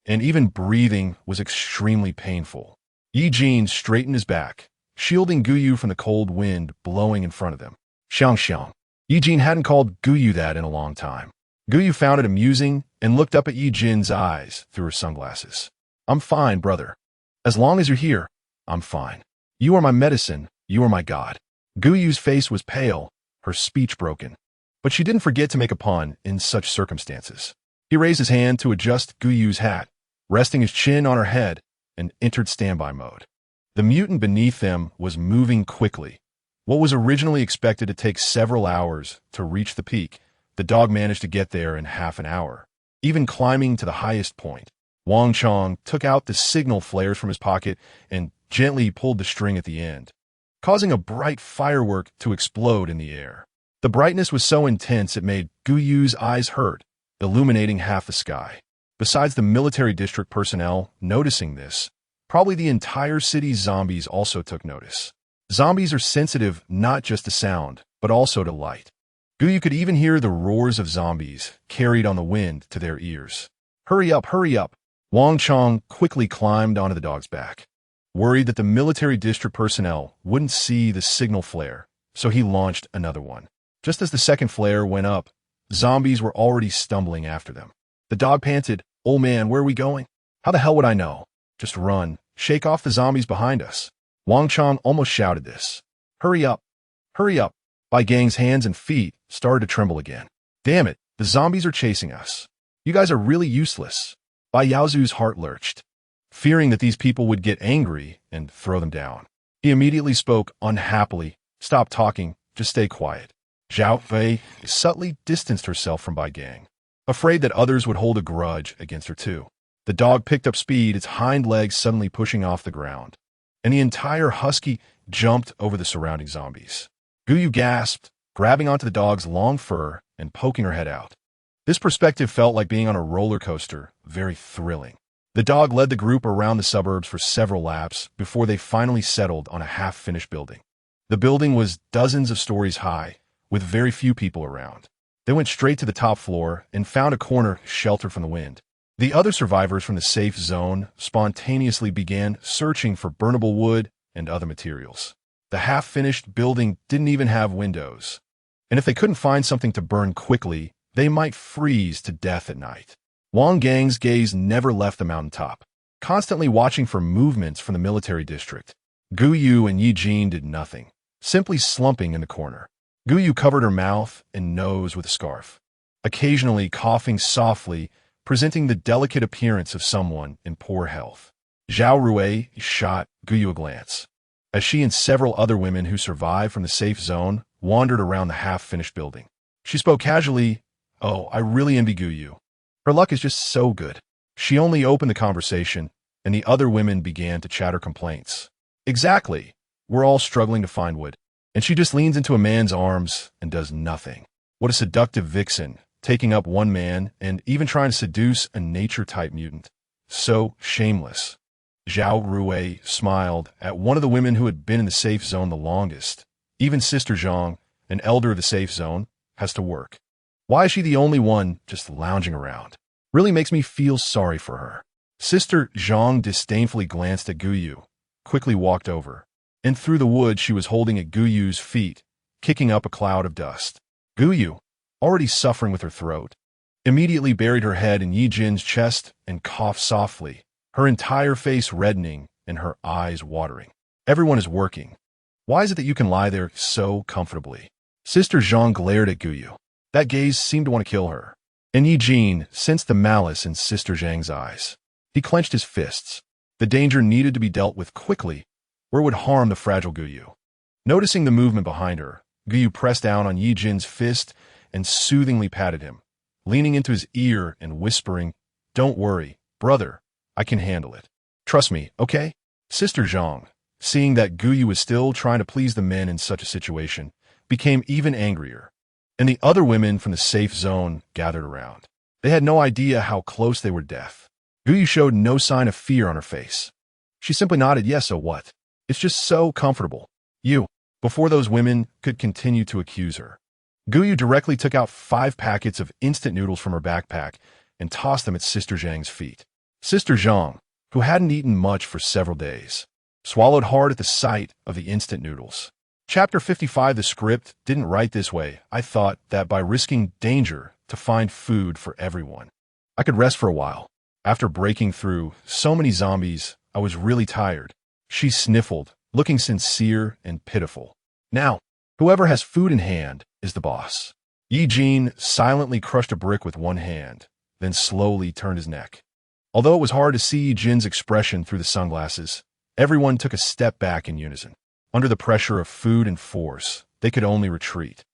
and even breathing was extremely painful. Ye Jin straightened his back, shielding Guyu from the cold wind blowing in front of them. Xiang Xiang. Ye Jin hadn't called Guyu that in a long time. Guyu found it amusing and looked up at Ye Jin's eyes through her sunglasses. I'm fine, brother. As long as you're here, I'm fine. You are my medicine, you are my god. Guyu's face was pale, her speech broken. But she didn't forget to make a pun in such circumstances. He raised his hand to adjust Guyu's hat, resting his chin on her head, and entered standby mode. The mutant beneath them was moving quickly. What was originally expected to take several hours to reach the peak, the dog managed to get there in half an hour, even climbing to the highest point. Wang Chong took out the signal flares from his pocket and gently pulled the string at the end, causing a bright firework to explode in the air. The brightness was so intense it made Guyu's eyes hurt, illuminating half the sky. Besides the military district personnel noticing this, probably the entire city's zombies also took notice. Zombies are sensitive not just to sound, but also to light. Guyu could even hear the roars of zombies carried on the wind to their ears. Hurry up, hurry up! Wang Chong quickly climbed onto the dog's back, worried that the military district personnel wouldn't see the signal flare, so he launched another one. Just as the second flare went up, zombies were already stumbling after them. The dog panted, "Oh man, where are we going? How the hell would I know? Just run. Shake off the zombies behind us." Wang Chong almost shouted this. Hurry up! Hurry up! Bai Gang's hands and feet started to tremble again. Damn it, the zombies are chasing us. You guys are really useless. Bai Yaozu's heart lurched, fearing that these people would get angry and throw them down. He immediately spoke unhappily. Stop talking, just stay quiet. Zhao Fei subtly distanced herself from Bai Gang, afraid that others would hold a grudge against her too. The dog picked up speed, its hind legs suddenly pushing off the ground, and the entire husky jumped over the surrounding zombies. Guyu gasped, grabbing onto the dog's long fur and poking her head out. This perspective felt like being on a roller coaster, very thrilling. The dog led the group around the suburbs for several laps before they finally settled on a half-finished building. The building was dozens of stories high, with very few people around. They went straight to the top floor and found a corner sheltered from the wind. The other survivors from the safe zone spontaneously began searching for burnable wood and other materials. The half-finished building didn't even have windows, and if they couldn't find something to burn quickly, they might freeze to death at night. Wang Gang's gaze never left the mountaintop, constantly watching for movements from the military district. Guyu and Ye Jin did nothing, simply slumping in the corner. Guyu covered her mouth and nose with a scarf, occasionally coughing softly, presenting the delicate appearance of someone in poor health. Zhao Rui shot Guyu a glance, as she and several other women who survived from the safe zone wandered around the half-finished building. She spoke casually, "Oh, I really envy Guyu. Her luck is just so good." She only opened the conversation, and the other women began to chatter complaints. Exactly. We're all struggling to find wood. And she just leans into a man's arms and does nothing. What a seductive vixen, taking up one man and even trying to seduce a nature-type mutant. So shameless. Zhao Rui smiled at one of the women who had been in the safe zone the longest. Even Sister Zhang, an elder of the safe zone, has to work. Why is she the only one just lounging around? Really makes me feel sorry for her. Sister Zhang disdainfully glanced at Guyu, quickly walked over, and through the wood she was holding at Guyu's feet, kicking up a cloud of dust. Guyu, already suffering with her throat, immediately buried her head in Ye Jin's chest and coughed softly, her entire face reddening and her eyes watering. Everyone is working. Why is it that you can lie there so comfortably? Sister Zhang glared at Guyu. That gaze seemed to want to kill her. And Ye Jin sensed the malice in Sister Zhang's eyes. He clenched his fists. The danger needed to be dealt with quickly, or it would harm the fragile Guyu. Noticing the movement behind her, Guyu pressed down on Ye Jin's fist and soothingly patted him, leaning into his ear and whispering, "Don't worry, brother, I can handle it. Trust me, okay?" Sister Zhang, seeing that Guyu was still trying to please the men in such a situation, became even angrier, and the other women from the safe zone gathered around. They had no idea how close they were to death. Guyu showed no sign of fear on her face. She simply nodded, "Yes, so what? It's just so comfortable." You, before those women could continue to accuse her, Guyu directly took out 5 packets of instant noodles from her backpack and tossed them at Sister Zhang's feet. Sister Zhang, who hadn't eaten much for several days, swallowed hard at the sight of the instant noodles. Chapter 55. The script didn't write this way. I thought that by risking danger to find food for everyone, I could rest for a while. After breaking through so many zombies, I was really tired. She sniffled, looking sincere and pitiful. Now, whoever has food in hand is the boss. Ye Jin silently crushed a brick with one hand, then slowly turned his neck. Although it was hard to see Ye Jin's expression through the sunglasses, everyone took a step back in unison. Under the pressure of food and force, they could only retreat.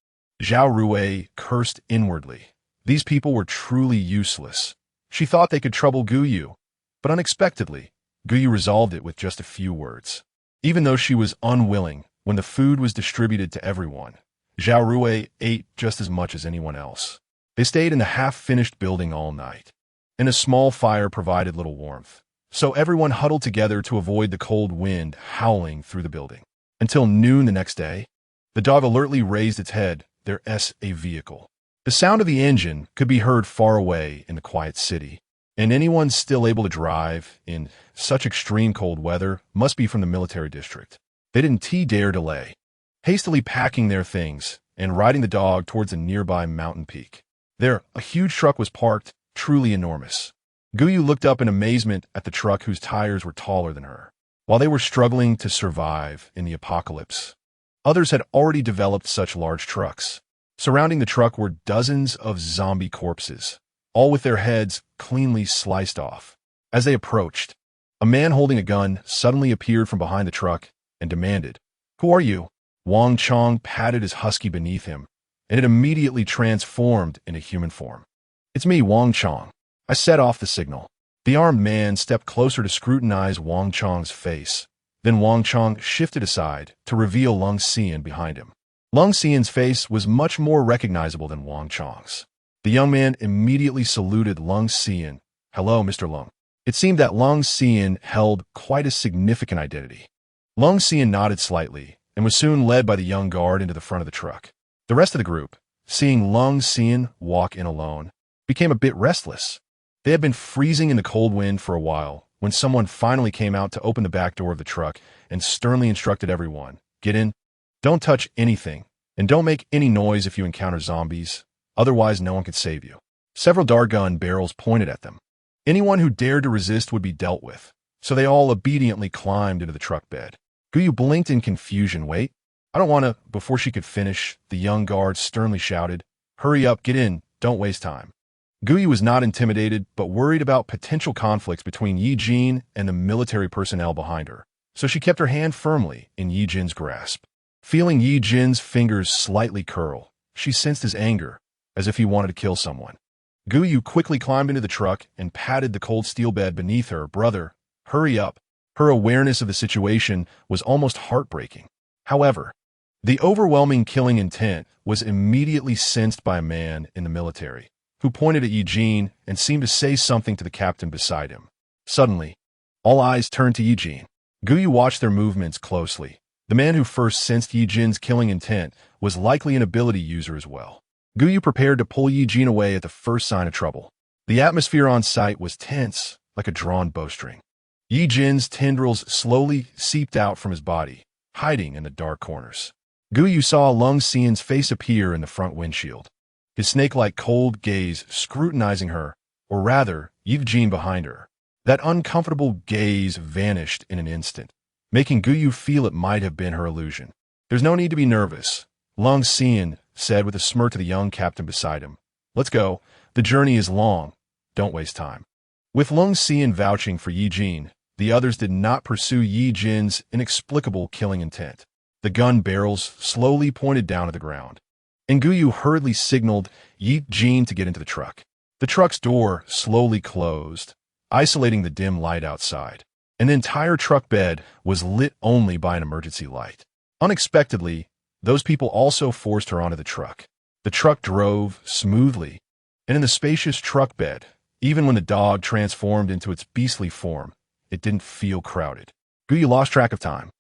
Zhao Rui cursed inwardly. These people were truly useless. She thought they could trouble Guyu, but unexpectedly, Guyu resolved it with just a few words. Even though she was unwilling, when the food was distributed to everyone, Zhao Rui ate just as much as anyone else. They stayed in the half-finished building all night, and a small fire provided little warmth. So everyone huddled together to avoid the cold wind howling through the building. Until noon the next day, the dog alertly raised its head, their SA vehicle. The sound of the engine could be heard far away in the quiet city, and anyone still able to drive in such extreme cold weather must be from the military district. They didn't dare delay, hastily packing their things and riding the dog towards a nearby mountain peak. There, a huge truck was parked, truly enormous. Guyu looked up in amazement at the truck whose tires were taller than her. While they were struggling to survive in the apocalypse, others had already developed such large trucks. Surrounding the truck were dozens of zombie corpses, all with their heads cleanly sliced off. As they approached, a man holding a gun suddenly appeared from behind the truck and demanded, "Who are you?" Wang Chong patted his husky beneath him, and it immediately transformed into human form. "It's me, Wang Chong." I set off the signal. The armed man stepped closer to scrutinize Wang Chong's face. Then Wang Chong shifted aside to reveal Lung Xian behind him. Lung Xian's face was much more recognizable than Wang Chong's. The young man immediately saluted Lung Xian. "Hello, Mr. Lung." It seemed that Lung Xian held quite a significant identity. Lung Xian nodded slightly and was soon led by the young guard into the front of the truck. The rest of the group, seeing Lung Xian walk in alone, became a bit restless. They had been freezing in the cold wind for a while when someone finally came out to open the back door of the truck and sternly instructed everyone, "Get in, don't touch anything, and don't make any noise if you encounter zombies, otherwise no one can save you." Several dart gun barrels pointed at them. Anyone who dared to resist would be dealt with, so they all obediently climbed into the truck bed. Guyu blinked in confusion. "Wait, I don't want to." Before she could finish, the young guard sternly shouted, "Hurry up, get in, don't waste time." Guyu was not intimidated, but worried about potential conflicts between Ye Jin and the military personnel behind her, so she kept her hand firmly in Ye Jin's grasp. Feeling Ye Jin's fingers slightly curl, she sensed his anger, as if he wanted to kill someone. Guyu quickly climbed into the truck and patted the cold steel bed beneath her. "Brother, hurry up." Her awareness of the situation was almost heartbreaking. However, the overwhelming killing intent was immediately sensed by a man in the military, who pointed at Ye Jin and seemed to say something to the captain beside him. Suddenly, all eyes turned to Ye Jin. Guyu watched their movements closely. The man who first sensed Ye Jin's killing intent was likely an ability user as well. Guyu prepared to pull Ye Jin away at the first sign of trouble. The atmosphere on site was tense, like a drawn bowstring. Ye Jin's tendrils slowly seeped out from his body, hiding in the dark corners. Guyu saw Lung Xian's face appear in the front windshield, his snake-like cold gaze scrutinizing her, or rather, Ye Jin behind her. That uncomfortable gaze vanished in an instant, making Guyu feel it might have been her illusion. "There's no need to be nervous," Lung Xian said with a smirk to the young captain beside him. "Let's go. The journey is long. Don't waste time." With Lung Xian vouching for Ye Jin, the others did not pursue Ye Jin's inexplicable killing intent. The gun barrels slowly pointed down to the ground, and Guyu hurriedly signaled Ye Jin to get into the truck. The truck's door slowly closed, isolating the dim light outside, and the entire truck bed was lit only by an emergency light. Unexpectedly, those people also forced her onto the truck. The truck drove smoothly, and in the spacious truck bed, even when the dog transformed into its beastly form, it didn't feel crowded. Guyu lost track of time,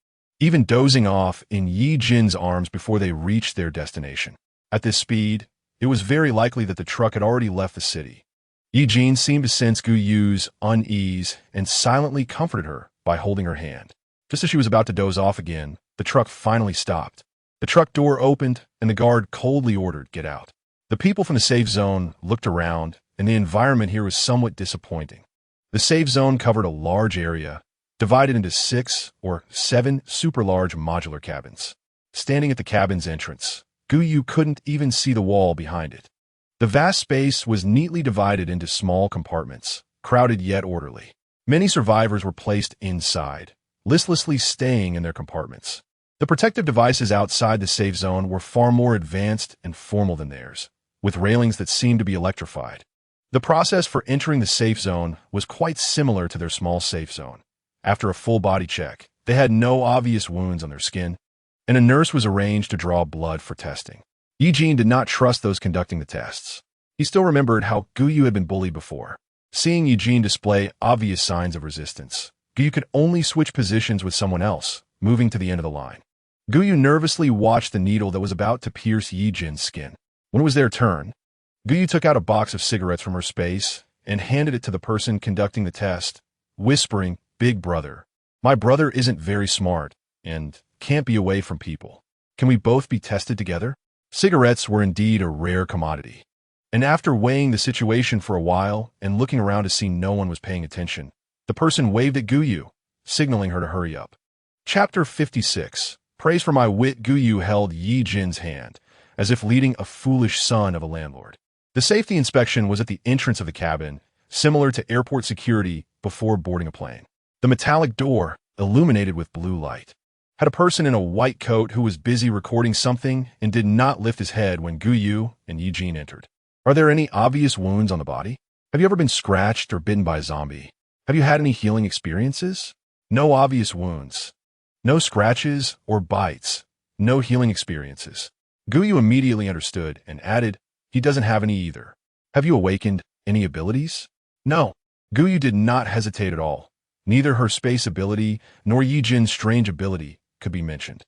even dozing off in Ye Jin's arms before they reached their destination. At this speed, it was very likely that the truck had already left the city. Ye Jin seemed to sense Guyu's unease and silently comforted her by holding her hand. Just as she was about to doze off again, the truck finally stopped. The truck door opened, and the guard coldly ordered, "Get out." The people from the safe zone looked around, and the environment here was somewhat disappointing. The safe zone covered a large area, divided into 6 or 7 super-large modular cabins. Standing at the cabin's entrance, Guyu couldn't even see the wall behind it. The vast space was neatly divided into small compartments, crowded yet orderly. Many survivors were placed inside, listlessly staying in their compartments. The protective devices outside the safe zone were far more advanced and formal than theirs, with railings that seemed to be electrified. The process for entering the safe zone was quite similar to their small safe zone. After a full body check, they had no obvious wounds on their skin, and a nurse was arranged to draw blood for testing. Ye Jin did not trust those conducting the tests. He still remembered how Guyu had been bullied before. Seeing Ye Jin display obvious signs of resistance, Guyu could only switch positions with someone else, moving to the end of the line. Guyu nervously watched the needle that was about to pierce Ye Jin's skin. When it was their turn, Guyu took out a box of cigarettes from her space and handed it to the person conducting the test, whispering, "Big brother, my brother isn't very smart and can't be away from people. Can we both be tested together?" Cigarettes were indeed a rare commodity. And after weighing the situation for a while and looking around to see no one was paying attention, the person waved at Guyu, signaling her to hurry up. Chapter 56. Praise for my wit. Guyu held Ye Jin's hand, as if leading a foolish son of a landlord. The safety inspection was at the entrance of the cabin, similar to airport security before boarding a plane. The metallic door, illuminated with blue light, had a person in a white coat who was busy recording something and did not lift his head when Guyu and Ye Jin entered. Are there any obvious wounds on the body? Have you ever been scratched or bitten by a zombie? Have you had any healing experiences? No obvious wounds. No scratches or bites. No healing experiences. Guyu immediately understood and added, he doesn't have any either. Have you awakened any abilities? No. Guyu did not hesitate at all. Neither her space ability nor Ye Jin's strange ability could be mentioned.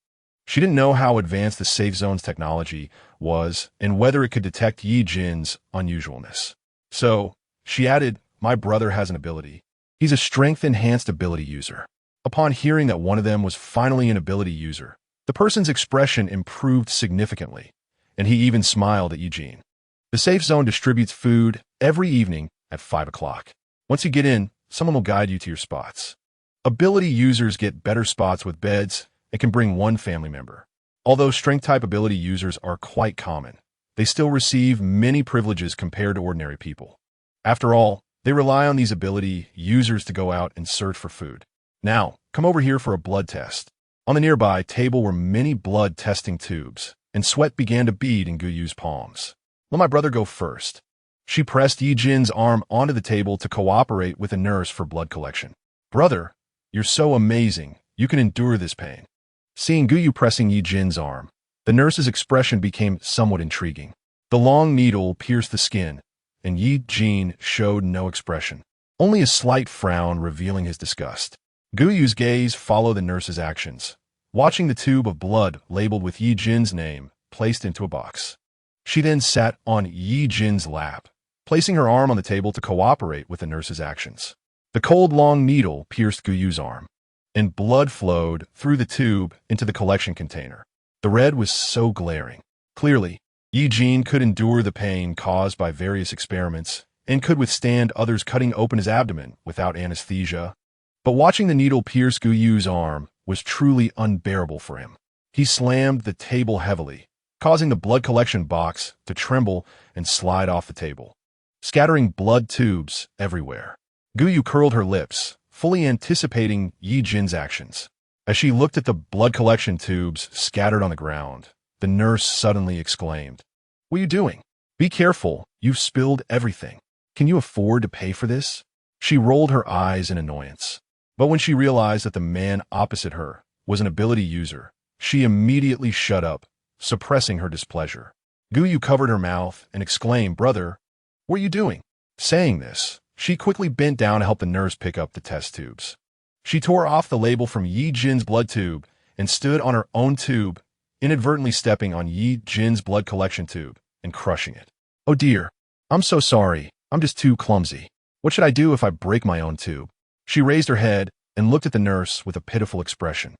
She didn't know how advanced the safe zone's technology was and whether it could detect Ye Jin's unusualness. So, she added, my brother has an ability. He's a strength-enhanced ability user. Upon hearing that one of them was finally an ability user, the person's expression improved significantly, and he even smiled at Ye Jin. The safe zone distributes food every evening at 5 o'clock. Once you get in, someone will guide you to your spots. Ability users get better spots with beds and can bring one family member. Although strength-type ability users are quite common, they still receive many privileges compared to ordinary people. After all, they rely on these ability users to go out and search for food. Now, come over here for a blood test. On the nearby table were many blood testing tubes, and sweat began to bead in Guyu's palms. Let my brother go first. She pressed Ye Jin's arm onto the table to cooperate with a nurse for blood collection. Brother, you're so amazing. You can endure this pain. Seeing Guyu pressing Ye Jin's arm, the nurse's expression became somewhat intriguing. The long needle pierced the skin, and Ye Jin showed no expression, only a slight frown revealing his disgust. Guyu's gaze followed the nurse's actions, watching the tube of blood labeled with Ye Jin's name placed into a box. She then sat on Ye Jin's lap, placing her arm on the table to cooperate with the nurse's actions. The cold long needle pierced Guyu's arm, and blood flowed through the tube into the collection container. The red was so glaring. Clearly, Ye Jin could endure the pain caused by various experiments and could withstand others cutting open his abdomen without anesthesia. But watching the needle pierce Guyu's arm was truly unbearable for him. He slammed the table heavily, causing the blood collection box to tremble and slide off the table, scattering blood tubes everywhere. Guyu curled her lips, fully anticipating Ye Jin's actions. As she looked at the blood collection tubes scattered on the ground, the nurse suddenly exclaimed, "What are you doing? Be careful, you've spilled everything. Can you afford to pay for this?" She rolled her eyes in annoyance. But when she realized that the man opposite her was an ability user, she immediately shut up, suppressing her displeasure. Guyu covered her mouth and exclaimed, "Brother, what are you doing?" Saying this, she quickly bent down to help the nurse pick up the test tubes. She tore off the label from Ye Jin's blood tube and stood on her own tube, inadvertently stepping on Ye Jin's blood collection tube and crushing it. "Oh dear, I'm so sorry. I'm just too clumsy. What should I do if I break my own tube?" She raised her head and looked at the nurse with a pitiful expression,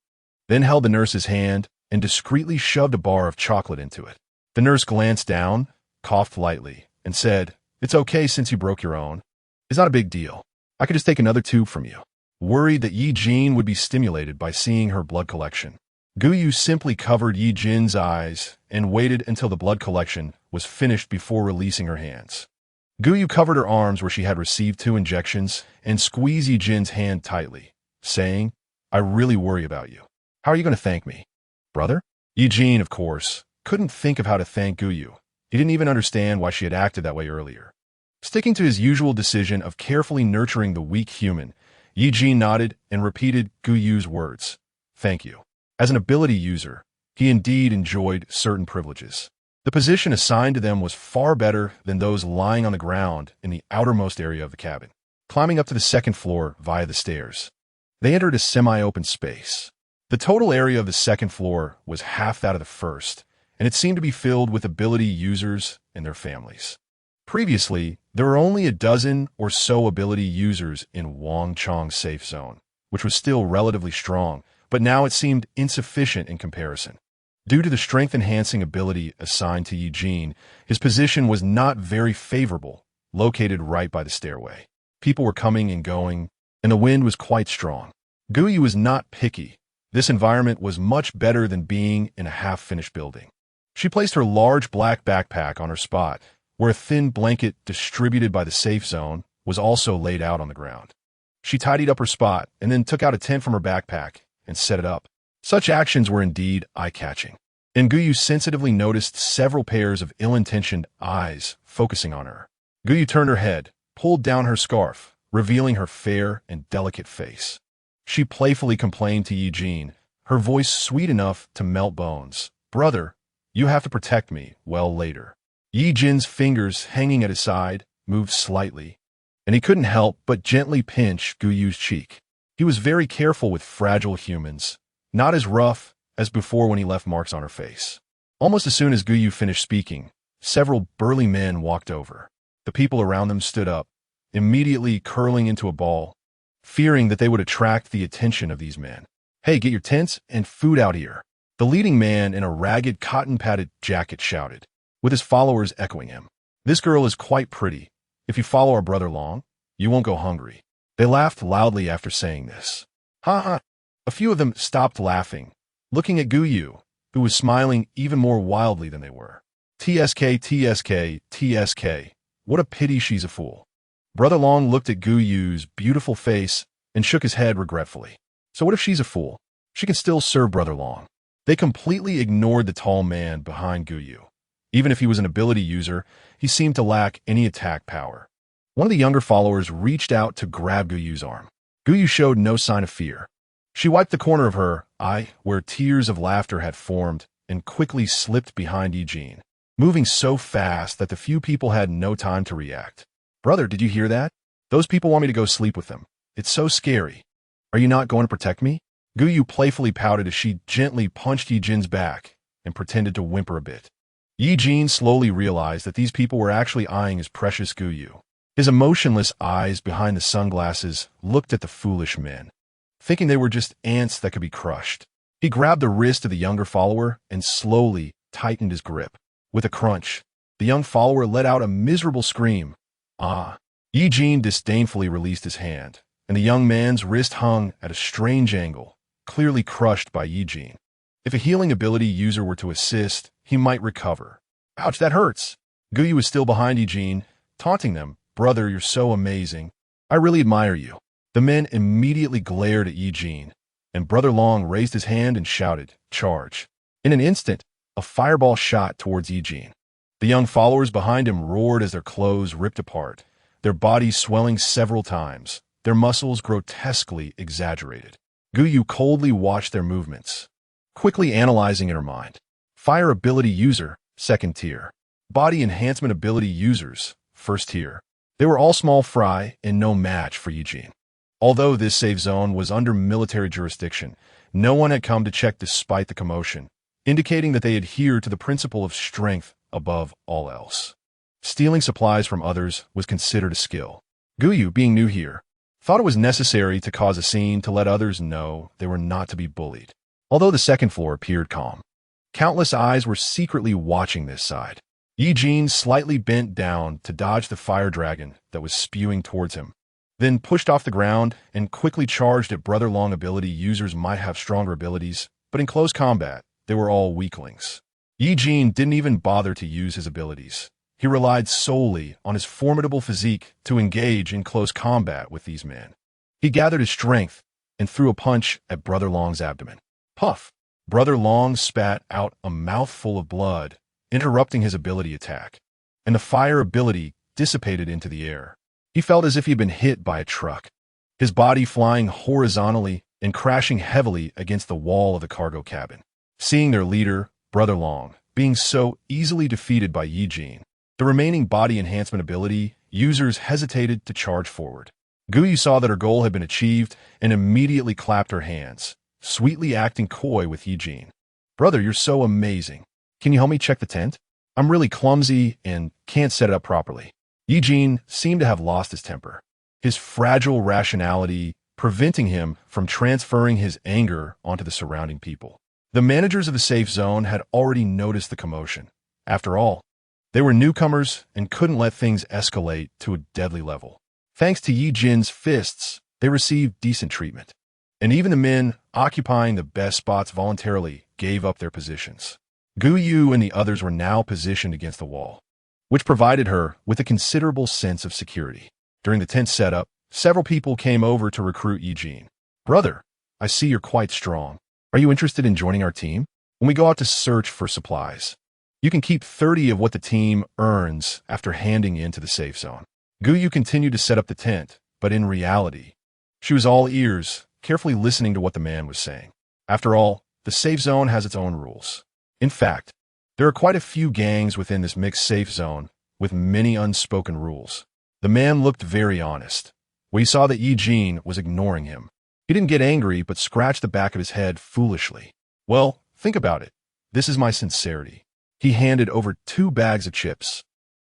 then held the nurse's hand and discreetly shoved a bar of chocolate into it. The nurse glanced down, coughed lightly, and said, "It's okay since you broke your own. It's not a big deal. I could just take another tube from you." Worried that Ye Jin would be stimulated by seeing her blood collection, Guyu simply covered Ye Jin's eyes and waited until the blood collection was finished before releasing her hands. Guyu covered her arms where she had received 2 injections and squeezed Ye Jin's hand tightly, saying, "I really worry about you. How are you going to thank me, brother?" Ye Jin, of course, couldn't think of how to thank Guyu. He didn't even understand why she had acted that way earlier. Sticking to his usual decision of carefully nurturing the weak human, Ye Jin nodded and repeated Guyu's words, "Thank you." As an ability user, he indeed enjoyed certain privileges. The position assigned to them was far better than those lying on the ground in the outermost area of the cabin. Climbing up to the second floor via the stairs, they entered a semi-open space. The total area of the second floor was half that of the first, and it seemed to be filled with ability users and their families. Previously, there were only a dozen or so ability users in Wang Chong's safe zone, which was still relatively strong, but now it seemed insufficient in comparison. Due to the strength-enhancing ability assigned to Ye Jin, his position was not very favorable, located right by the stairway. People were coming and going, and the wind was quite strong. Guyu was not picky. This environment was much better than being in a half-finished building. She placed her large black backpack on her spot, where a thin blanket distributed by the safe zone was also laid out on the ground. She tidied up her spot and then took out a tent from her backpack and set it up. Such actions were indeed eye-catching, and Guyu sensitively noticed several pairs of ill-intentioned eyes focusing on her. Guyu turned her head, pulled down her scarf, revealing her fair and delicate face. She playfully complained to Ye Jin, her voice sweet enough to melt bones. "Brother, you have to protect me, well later." Ye Jin's fingers hanging at his side moved slightly, and he couldn't help but gently pinch Guyu's cheek. He was very careful with fragile humans, not as rough as before when he left marks on her face. Almost as soon as Guyu finished speaking, several burly men walked over. The people around them stood up, immediately curling into a ball, fearing that they would attract the attention of these men. "Hey, get your tents and food out here," the leading man in a ragged cotton-padded jacket shouted, with his followers echoing him. "This girl is quite pretty. If you follow our brother long, you won't go hungry." They laughed loudly after saying this. "Ha ha." A few of them stopped laughing, looking at Guyu, who was smiling even more wildly than they were. "TSK, TSK, TSK. What a pity she's a fool." Brother Long looked at Guyu's beautiful face and shook his head regretfully. "So what if she's a fool? She can still serve Brother Long." They completely ignored the tall man behind Guyu. Even if he was an ability user, he seemed to lack any attack power. One of the younger followers reached out to grab Guyu's arm. Guyu showed no sign of fear. She wiped the corner of her eye where tears of laughter had formed and quickly slipped behind Ye Jin, moving so fast that the few people had no time to react. "Brother, did you hear that? Those people want me to go sleep with them. It's so scary. Are you not going to protect me?" Guyu playfully pouted as she gently punched Ye Jin's back and pretended to whimper a bit. Ye Jin slowly realized that these people were actually eyeing his precious Guyu. His emotionless eyes behind the sunglasses looked at the foolish men, thinking they were just ants that could be crushed. He grabbed the wrist of the younger follower and slowly tightened his grip. With a crunch, the young follower let out a miserable scream. "Ah!" Ye Jin disdainfully released his hand, and the young man's wrist hung at a strange angle, clearly crushed by Ye Jin. If a healing ability user were to assist, he might recover. "Ouch, that hurts!" Guyu was still behind Ye Jin, taunting them. "Brother, you're so amazing. I really admire you." The men immediately glared at Ye Jin, and Brother Long raised his hand and shouted, "Charge." In an instant, a fireball shot towards Ye Jin. The young followers behind him roared as their clothes ripped apart, their bodies swelling several times, their muscles grotesquely exaggerated. Guyu coldly watched their movements, quickly analyzing in her mind. Fire ability user, second tier. Body enhancement ability users, first tier. They were all small fry and no match for Ye Jin. Although this safe zone was under military jurisdiction, no one had come to check despite the commotion, indicating that they adhered to the principle of strength above all else. Stealing supplies from others was considered a skill. Guyu, being new here, thought it was necessary to cause a scene to let others know they were not to be bullied. Although the second floor appeared calm, countless eyes were secretly watching this side. Ye Jin slightly bent down to dodge the fire dragon that was spewing towards him, then pushed off the ground and quickly charged at Brother Long. Ability users might have stronger abilities, but in close combat, they were all weaklings. Ye Jin didn't even bother to use his abilities. He relied solely on his formidable physique to engage in close combat with these men. He gathered his strength and threw a punch at Brother Long's abdomen. Puff! Brother Long spat out a mouthful of blood, interrupting his ability attack, and the fire ability dissipated into the air. He felt as if he had been hit by a truck, his body flying horizontally and crashing heavily against the wall of the cargo cabin. Seeing their leader, Brother Long, being so easily defeated by Ye Jin. The remaining body enhancement ability, users hesitated to charge forward. Guyu saw that her goal had been achieved and immediately clapped her hands, sweetly acting coy with Ye Jin. "Brother, you're so amazing. Can you help me check the tent? I'm really clumsy and can't set it up properly." Ye Jin seemed to have lost his temper, his fragile rationality preventing him from transferring his anger onto the surrounding people. The managers of the safe zone had already noticed the commotion. After all, they were newcomers and couldn't let things escalate to a deadly level. Thanks to Ye Jin's fists, they received decent treatment. And even the men occupying the best spots voluntarily gave up their positions. Guyu and the others were now positioned against the wall, which provided her with a considerable sense of security. During the tent setup, several people came over to recruit Ye Jin. "Brother, I see you're quite strong. Are you interested in joining our team? When we go out to search for supplies, you can keep 30 of what the team earns after handing in to the safe zone." Guyu continued to set up the tent, but in reality, she was all ears, carefully listening to what the man was saying. After all, the safe zone has its own rules. In fact, there are quite a few gangs within this mixed safe zone with many unspoken rules. The man looked very honest. He saw that Ye Jin was ignoring him. He didn't get angry, but scratched the back of his head foolishly. "Well, think about it. This is my sincerity." He handed over 2 bags of chips.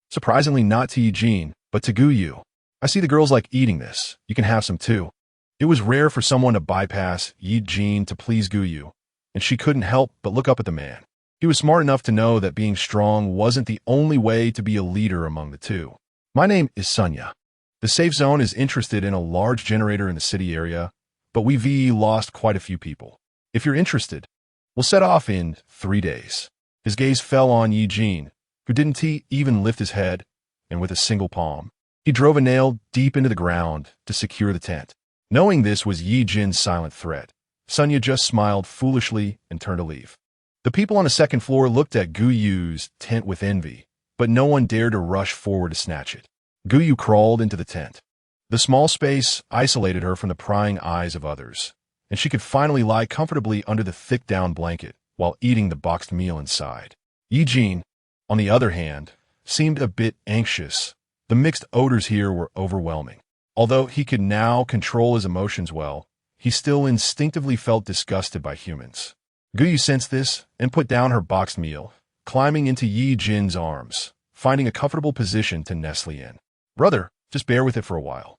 Surprisingly not to Ye Jin, but to Guyu. "I see the girls like eating this. You can have some too." It was rare for someone to bypass Ye Jin to please Guyu, and she couldn't help but look up at the man. He was smart enough to know that being strong wasn't the only way to be a leader among the two. "My name is Sunya. The safe zone is interested in a large generator in the city area, but we've lost quite a few people. If you're interested, we'll set off in 3 days." His gaze fell on Ye Jin, who didn't even lift his head, and with a single palm, he drove a nail deep into the ground to secure the tent. Knowing this was Ye Jin's silent threat, Sunya just smiled foolishly and turned to leave. The people on the second floor looked at Guyu's tent with envy, but no one dared to rush forward to snatch it. Guyu crawled into the tent. The small space isolated her from the prying eyes of others, and she could finally lie comfortably under the thick down blanket while eating the boxed meal inside. Ye Jin, on the other hand, seemed a bit anxious. The mixed odors here were overwhelming. Although he could now control his emotions well, he still instinctively felt disgusted by humans. Guyu sensed this and put down her boxed meal, climbing into Ye Jin's arms, finding a comfortable position to nestle in. "Brother, just bear with it for a while.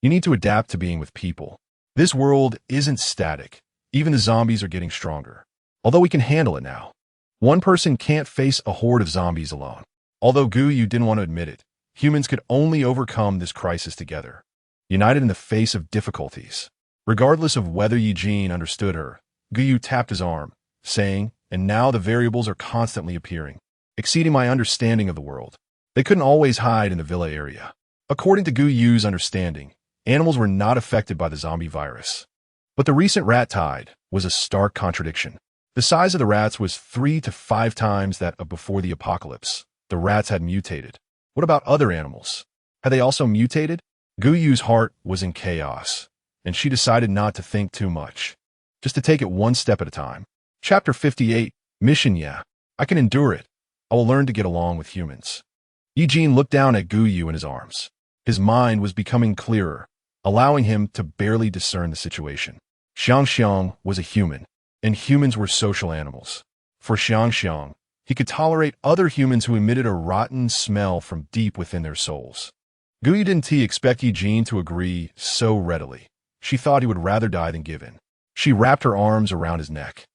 You need to adapt to being with people. This world isn't static. Even the zombies are getting stronger. Although we can handle it now. One person can't face a horde of zombies alone." Although Guyu didn't want to admit it, humans could only overcome this crisis together, united in the face of difficulties. Regardless of whether Ye Jin understood her, Guyu tapped his arm, saying, "And now the variables are constantly appearing, exceeding my understanding of the world. They couldn't always hide in the villa area." According to Guyu's understanding, animals were not affected by the zombie virus. But the recent rat tide was a stark contradiction. The size of the rats was 3 to 5 times that of before the apocalypse. The rats had mutated. What about other animals? Had they also mutated? Guyu's heart was in chaos, and she decided not to think too much, just to take it one step at a time. Chapter 58, Mission Yeah. I can endure it. I will learn to get along with humans. Ye Jin looked down at Guyu in his arms. His mind was becoming clearer, allowing him to barely discern the situation. Xiangxiang was a human, and humans were social animals. For Xiangxiang, he could tolerate other humans who emitted a rotten smell from deep within their souls. Guyu didn't expect Ye Jin to agree so readily. She thought he would rather die than give in. She wrapped her arms around his neck,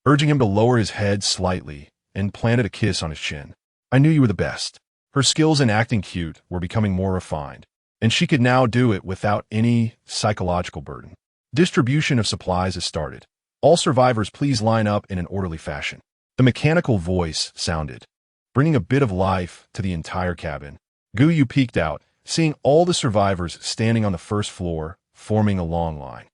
urging him to lower his head slightly, and planted a kiss on his chin. "I knew you were the best." Her skills in acting cute were becoming more refined, and she could now do it without any psychological burden. Distribution of supplies has started. All survivors please line up in an orderly fashion. The mechanical voice sounded, bringing a bit of life to the entire cabin. Guyu peeked out, seeing all the survivors standing on the first floor, forming a long line.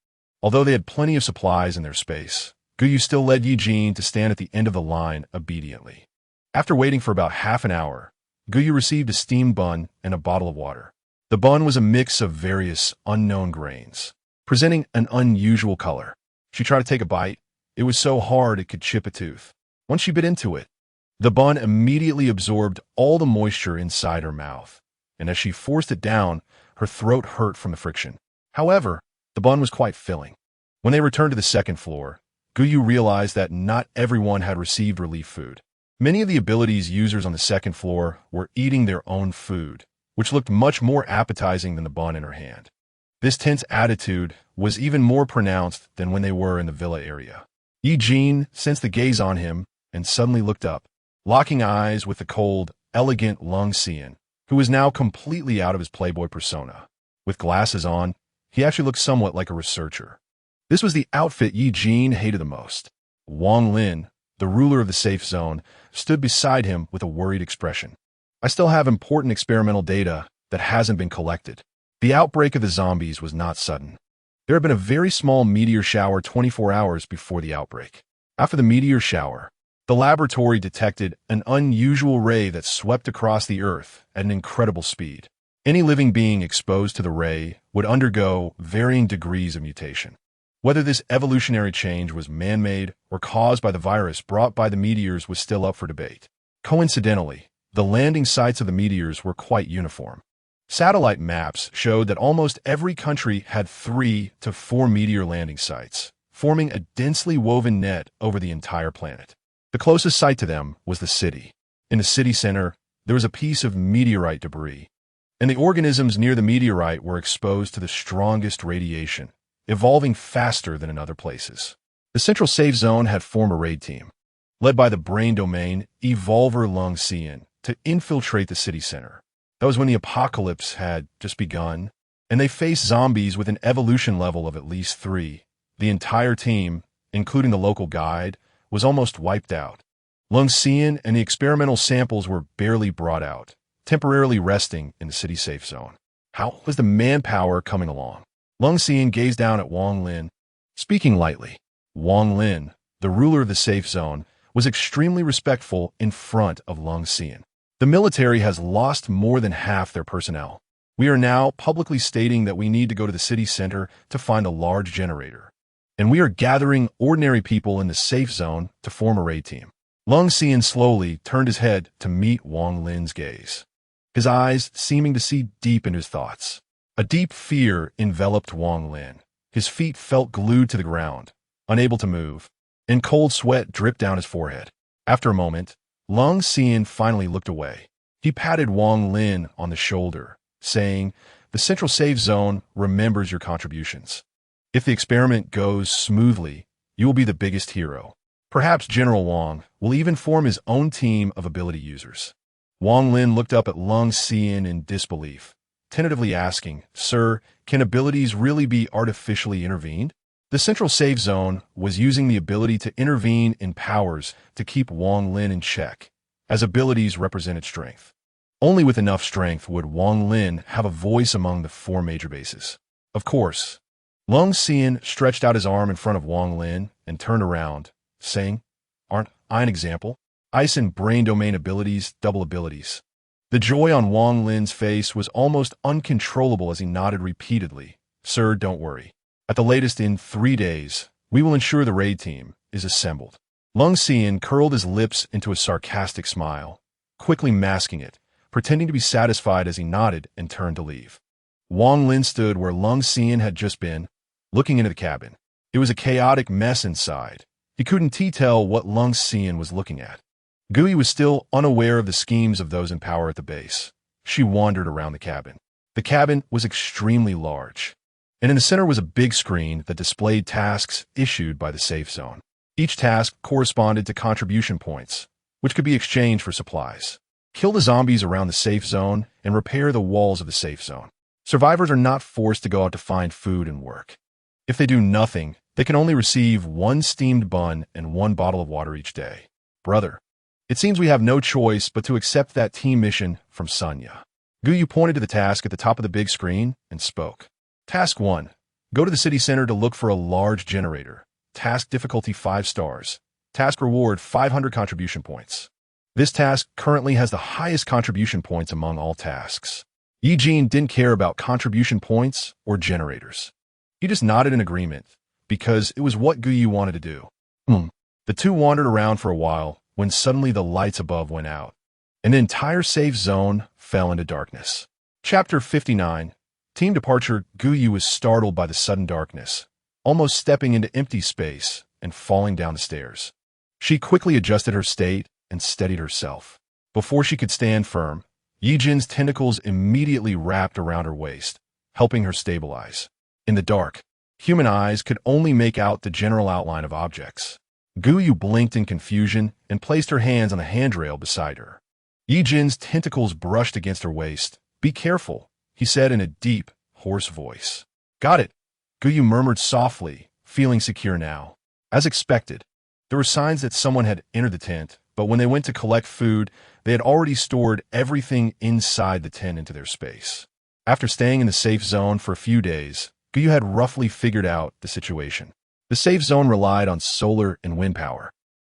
Although they had plenty of supplies in their space, Guyu still led Ye Jin to stand at the end of the line obediently. After waiting for about half an hour, Guyu received a steamed bun and a bottle of water. The bun was a mix of various unknown grains, presenting an unusual color. She tried to take a bite. It was so hard it could chip a tooth. Once she bit into it, The bun immediately absorbed all the moisture inside her mouth, and as she forced it down, her throat hurt from the friction. However, the bun was quite filling. When they returned to the second floor, Guyu realized that not everyone had received relief food. Many of the abilities users on the second floor were eating their own food, which looked much more appetizing than the bun in her hand. This tense attitude was even more pronounced than when they were in the villa area. Ye Jin sensed the gaze on him and suddenly looked up, locking eyes with the cold, elegant Lung Xian, who was now completely out of his playboy persona. With glasses on, he actually looked somewhat like a researcher. This was the outfit Ye Jin hated the most. Wang Lin, the ruler of the safe zone, stood beside him with a worried expression. I still have important experimental data that hasn't been collected. The outbreak of the zombies was not sudden. There had been a very small meteor shower 24 hours before the outbreak. After the meteor shower, the laboratory detected an unusual ray that swept across the Earth at an incredible speed. Any living being exposed to the ray would undergo varying degrees of mutation. Whether this evolutionary change was man-made or caused by the virus brought by the meteors was still up for debate. Coincidentally, the landing sites of the meteors were quite uniform. Satellite maps showed that almost every country had 3 to 4 meteor landing sites, forming a densely woven net over the entire planet. The closest site to them was the city. In the city center, there was a piece of meteorite debris, and the organisms near the meteorite were exposed to the strongest radiation, evolving faster than in other places. The central safe zone had formed a raid team, led by the brain domain Evolver Lung Xian, to infiltrate the city center. That was when the apocalypse had just begun, and they faced zombies with an evolution level of at least 3. The entire team, including the local guide, was almost wiped out. Lung Xian and the experimental samples were barely brought out, temporarily resting in the city safe zone. How was the manpower coming along? Lung Xian gazed down at Wang Lin, speaking lightly. Wang Lin, the ruler of the safe zone, was extremely respectful in front of Lung Xian. The military has lost more than half their personnel. We are now publicly stating that we need to go to the city center to find a large generator. And we are gathering ordinary people in the safe zone to form a raid team. Lung Xian slowly turned his head to meet Wang Lin's gaze, his eyes seeming to see deep into his thoughts. A deep fear enveloped Wang Lin. His feet felt glued to the ground, unable to move, and cold sweat dripped down his forehead. After a moment, Lung Xian finally looked away. He patted Wang Lin on the shoulder, saying, "The central safe zone remembers your contributions. If the experiment goes smoothly, you will be the biggest hero. Perhaps General Wang will even form his own team of ability users." Wang Lin looked up at Lung Xian in disbelief, tentatively asking, "Sir, can abilities really be artificially intervened?" The central safe zone was using the ability to intervene in powers to keep Wang Lin in check, as abilities represented strength. Only with enough strength would Wang Lin have a voice among the 4 major bases. Of course, Lung Xian stretched out his arm in front of Wang Lin and turned around, saying, "Aren't I an example? Ice and brain domain abilities, double abilities." The joy on Wang Lin's face was almost uncontrollable as he nodded repeatedly. "Sir, don't worry. At the latest in 3 days, we will ensure the raid team is assembled." Lung Xian curled his lips into a sarcastic smile, quickly masking it, pretending to be satisfied as he nodded and turned to leave. Wang Lin stood where Lung Xian had just been, looking into the cabin. It was a chaotic mess inside. He couldn't tell what Lung Xian was looking at. Gui was still unaware of the schemes of those in power at the base. She wandered around the cabin. The cabin was extremely large, and in the center was a big screen that displayed tasks issued by the safe zone. Each task corresponded to contribution points, which could be exchanged for supplies. Kill the zombies around the safe zone and repair the walls of the safe zone. Survivors are not forced to go out to find food and work. If they do nothing, they can only receive 1 steamed bun and 1 bottle of water each day. "Brother, it seems we have no choice but to accept that team mission from Sanya." Guyu pointed to the task at the top of the big screen and spoke. Task 1. Go to the city center to look for a large generator. Task difficulty 5 stars. Task reward 500 contribution points. This task currently has the highest contribution points among all tasks. Ye Jin didn't care about contribution points or generators. He just nodded in agreement, because it was what Guyu wanted to do. The two wandered around for a while when suddenly the lights above went out, and the entire safe zone fell into darkness. Chapter 59. Team Departure. Guyu was startled by the sudden darkness, almost stepping into empty space and falling down the stairs. She quickly adjusted her state and steadied herself. Before she could stand firm, Ye Jin's tentacles immediately wrapped around her waist, helping her stabilize. In the dark, human eyes could only make out the general outline of objects. Guyu blinked in confusion and placed her hands on the handrail beside her. Ye Jin's tentacles brushed against her waist. "Be careful," he said in a deep, hoarse voice. "Got it," Guyu murmured softly, feeling secure now. As expected, there were signs that someone had entered the tent, but when they went to collect food, they had already stored everything inside the tent into their space. After staying in the safe zone for a few days, Guyu had roughly figured out the situation. The safe zone relied on solar and wind power.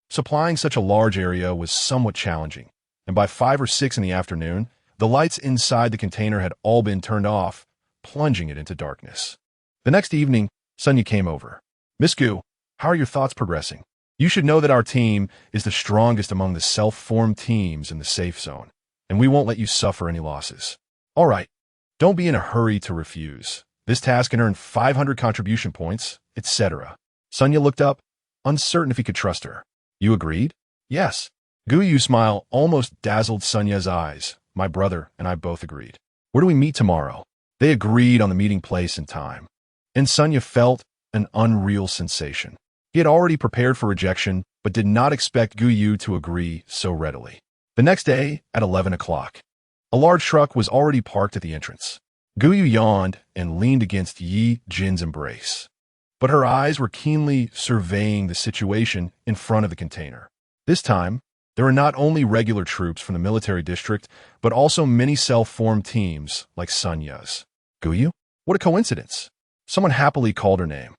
Supplying such a large area was somewhat challenging, and by 5 or 6 in the afternoon, the lights inside the container had all been turned off, plunging it into darkness. The next evening, Sunya came over. "Miss Gu, how are your thoughts progressing? You should know that our team is the strongest among the self-formed teams in the safe zone, and we won't let you suffer any losses. All right, don't be in a hurry to refuse. This task can earn 500 contribution points, etc." Sunya looked up, uncertain if he could trust her. "You agreed?" "Yes." Guyu's smile almost dazzled Sunya's eyes. "My brother and I both agreed." "Where do we meet tomorrow?" They agreed on the meeting place and time, and Sunya felt an unreal sensation. He had already prepared for rejection, but did not expect Guyu to agree so readily. The next day, at 11 o'clock, a large truck was already parked at the entrance. Guyu yawned and leaned against Ye Jin's embrace, but her eyes were keenly surveying the situation in front of the container. This time, there were not only regular troops from the military district, but also many self-formed teams like Sunya's. "Guyu? What a coincidence." Someone happily called her name.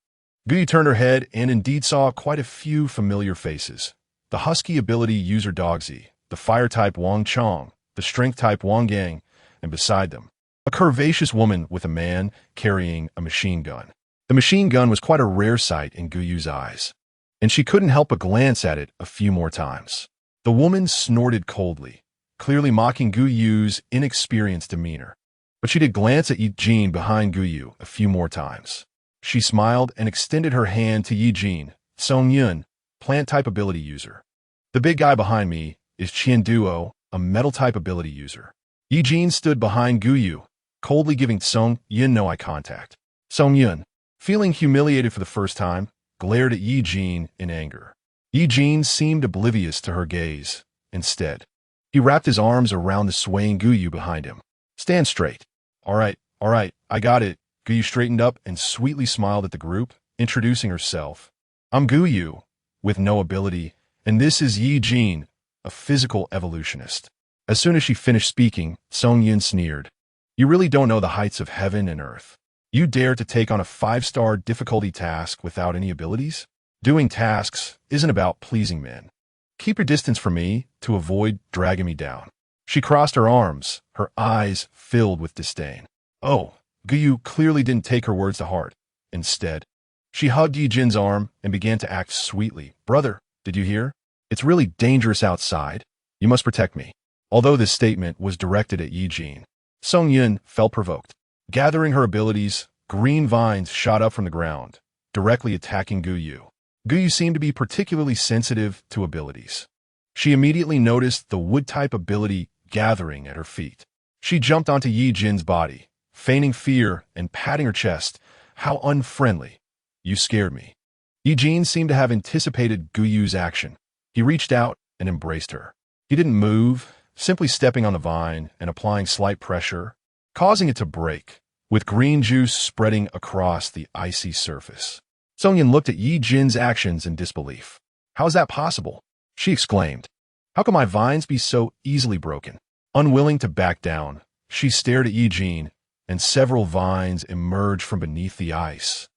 Guyu turned her head and indeed saw quite a few familiar faces. The husky ability user Dogzi, the fire type Wang Chong, the strength type Wang Gang, and beside them, a curvaceous woman with a man carrying a machine gun. The machine gun was quite a rare sight in Guyu's eyes, and she couldn't help but glance at it a few more times. The woman snorted coldly, clearly mocking Guyu's inexperienced demeanor. But she did glance at Ye Jin behind Guyu a few more times. She smiled and extended her hand to Ye Jin. "Song Yun, plant-type ability user. The big guy behind me is Qian Duo, a metal-type ability user." Ye Jin stood behind Guyu, coldly giving Song Yun no eye contact. Song Yun, feeling humiliated for the first time, glared at Ye Jin in anger. Ye Jin seemed oblivious to her gaze. Instead, he wrapped his arms around the swaying Guyu behind him. "Stand straight." All right, I got it." Guyu straightened up and sweetly smiled at the group, introducing herself. "I'm Guyu, with no ability, and this is Ye Jin, a physical evolutionist." As soon as she finished speaking, Song Yun sneered. "You really don't know the heights of heaven and earth. You dare to take on a 5-star difficulty task without any abilities? Doing tasks isn't about pleasing men. Keep your distance from me to avoid dragging me down." She crossed her arms, her eyes filled with disdain. Oh, Guyu clearly didn't take her words to heart. Instead, she hugged Ye Jin's arm and began to act sweetly. "Brother, did you hear? It's really dangerous outside. You must protect me." Although this statement was directed at Ye Jin, Song Yun felt provoked. Gathering her abilities, green vines shot up from the ground, directly attacking Guyu. Guyu seemed to be particularly sensitive to abilities. She immediately noticed the wood-type ability gathering at her feet. She jumped onto Ye Jin's body, feigning fear and patting her chest. "How unfriendly. You scared me." Ye Jin seemed to have anticipated Guyu's action. He reached out and embraced her. He didn't move, simply stepping on the vine and applying slight pressure, causing it to break, with green juice spreading across the icy surface. Song Yun looked at Ye Jin's actions in disbelief. "How is that possible?" she exclaimed. "How can my vines be so easily broken?" Unwilling to back down, she stared at Ye Jin, and several vines emerged from beneath the ice,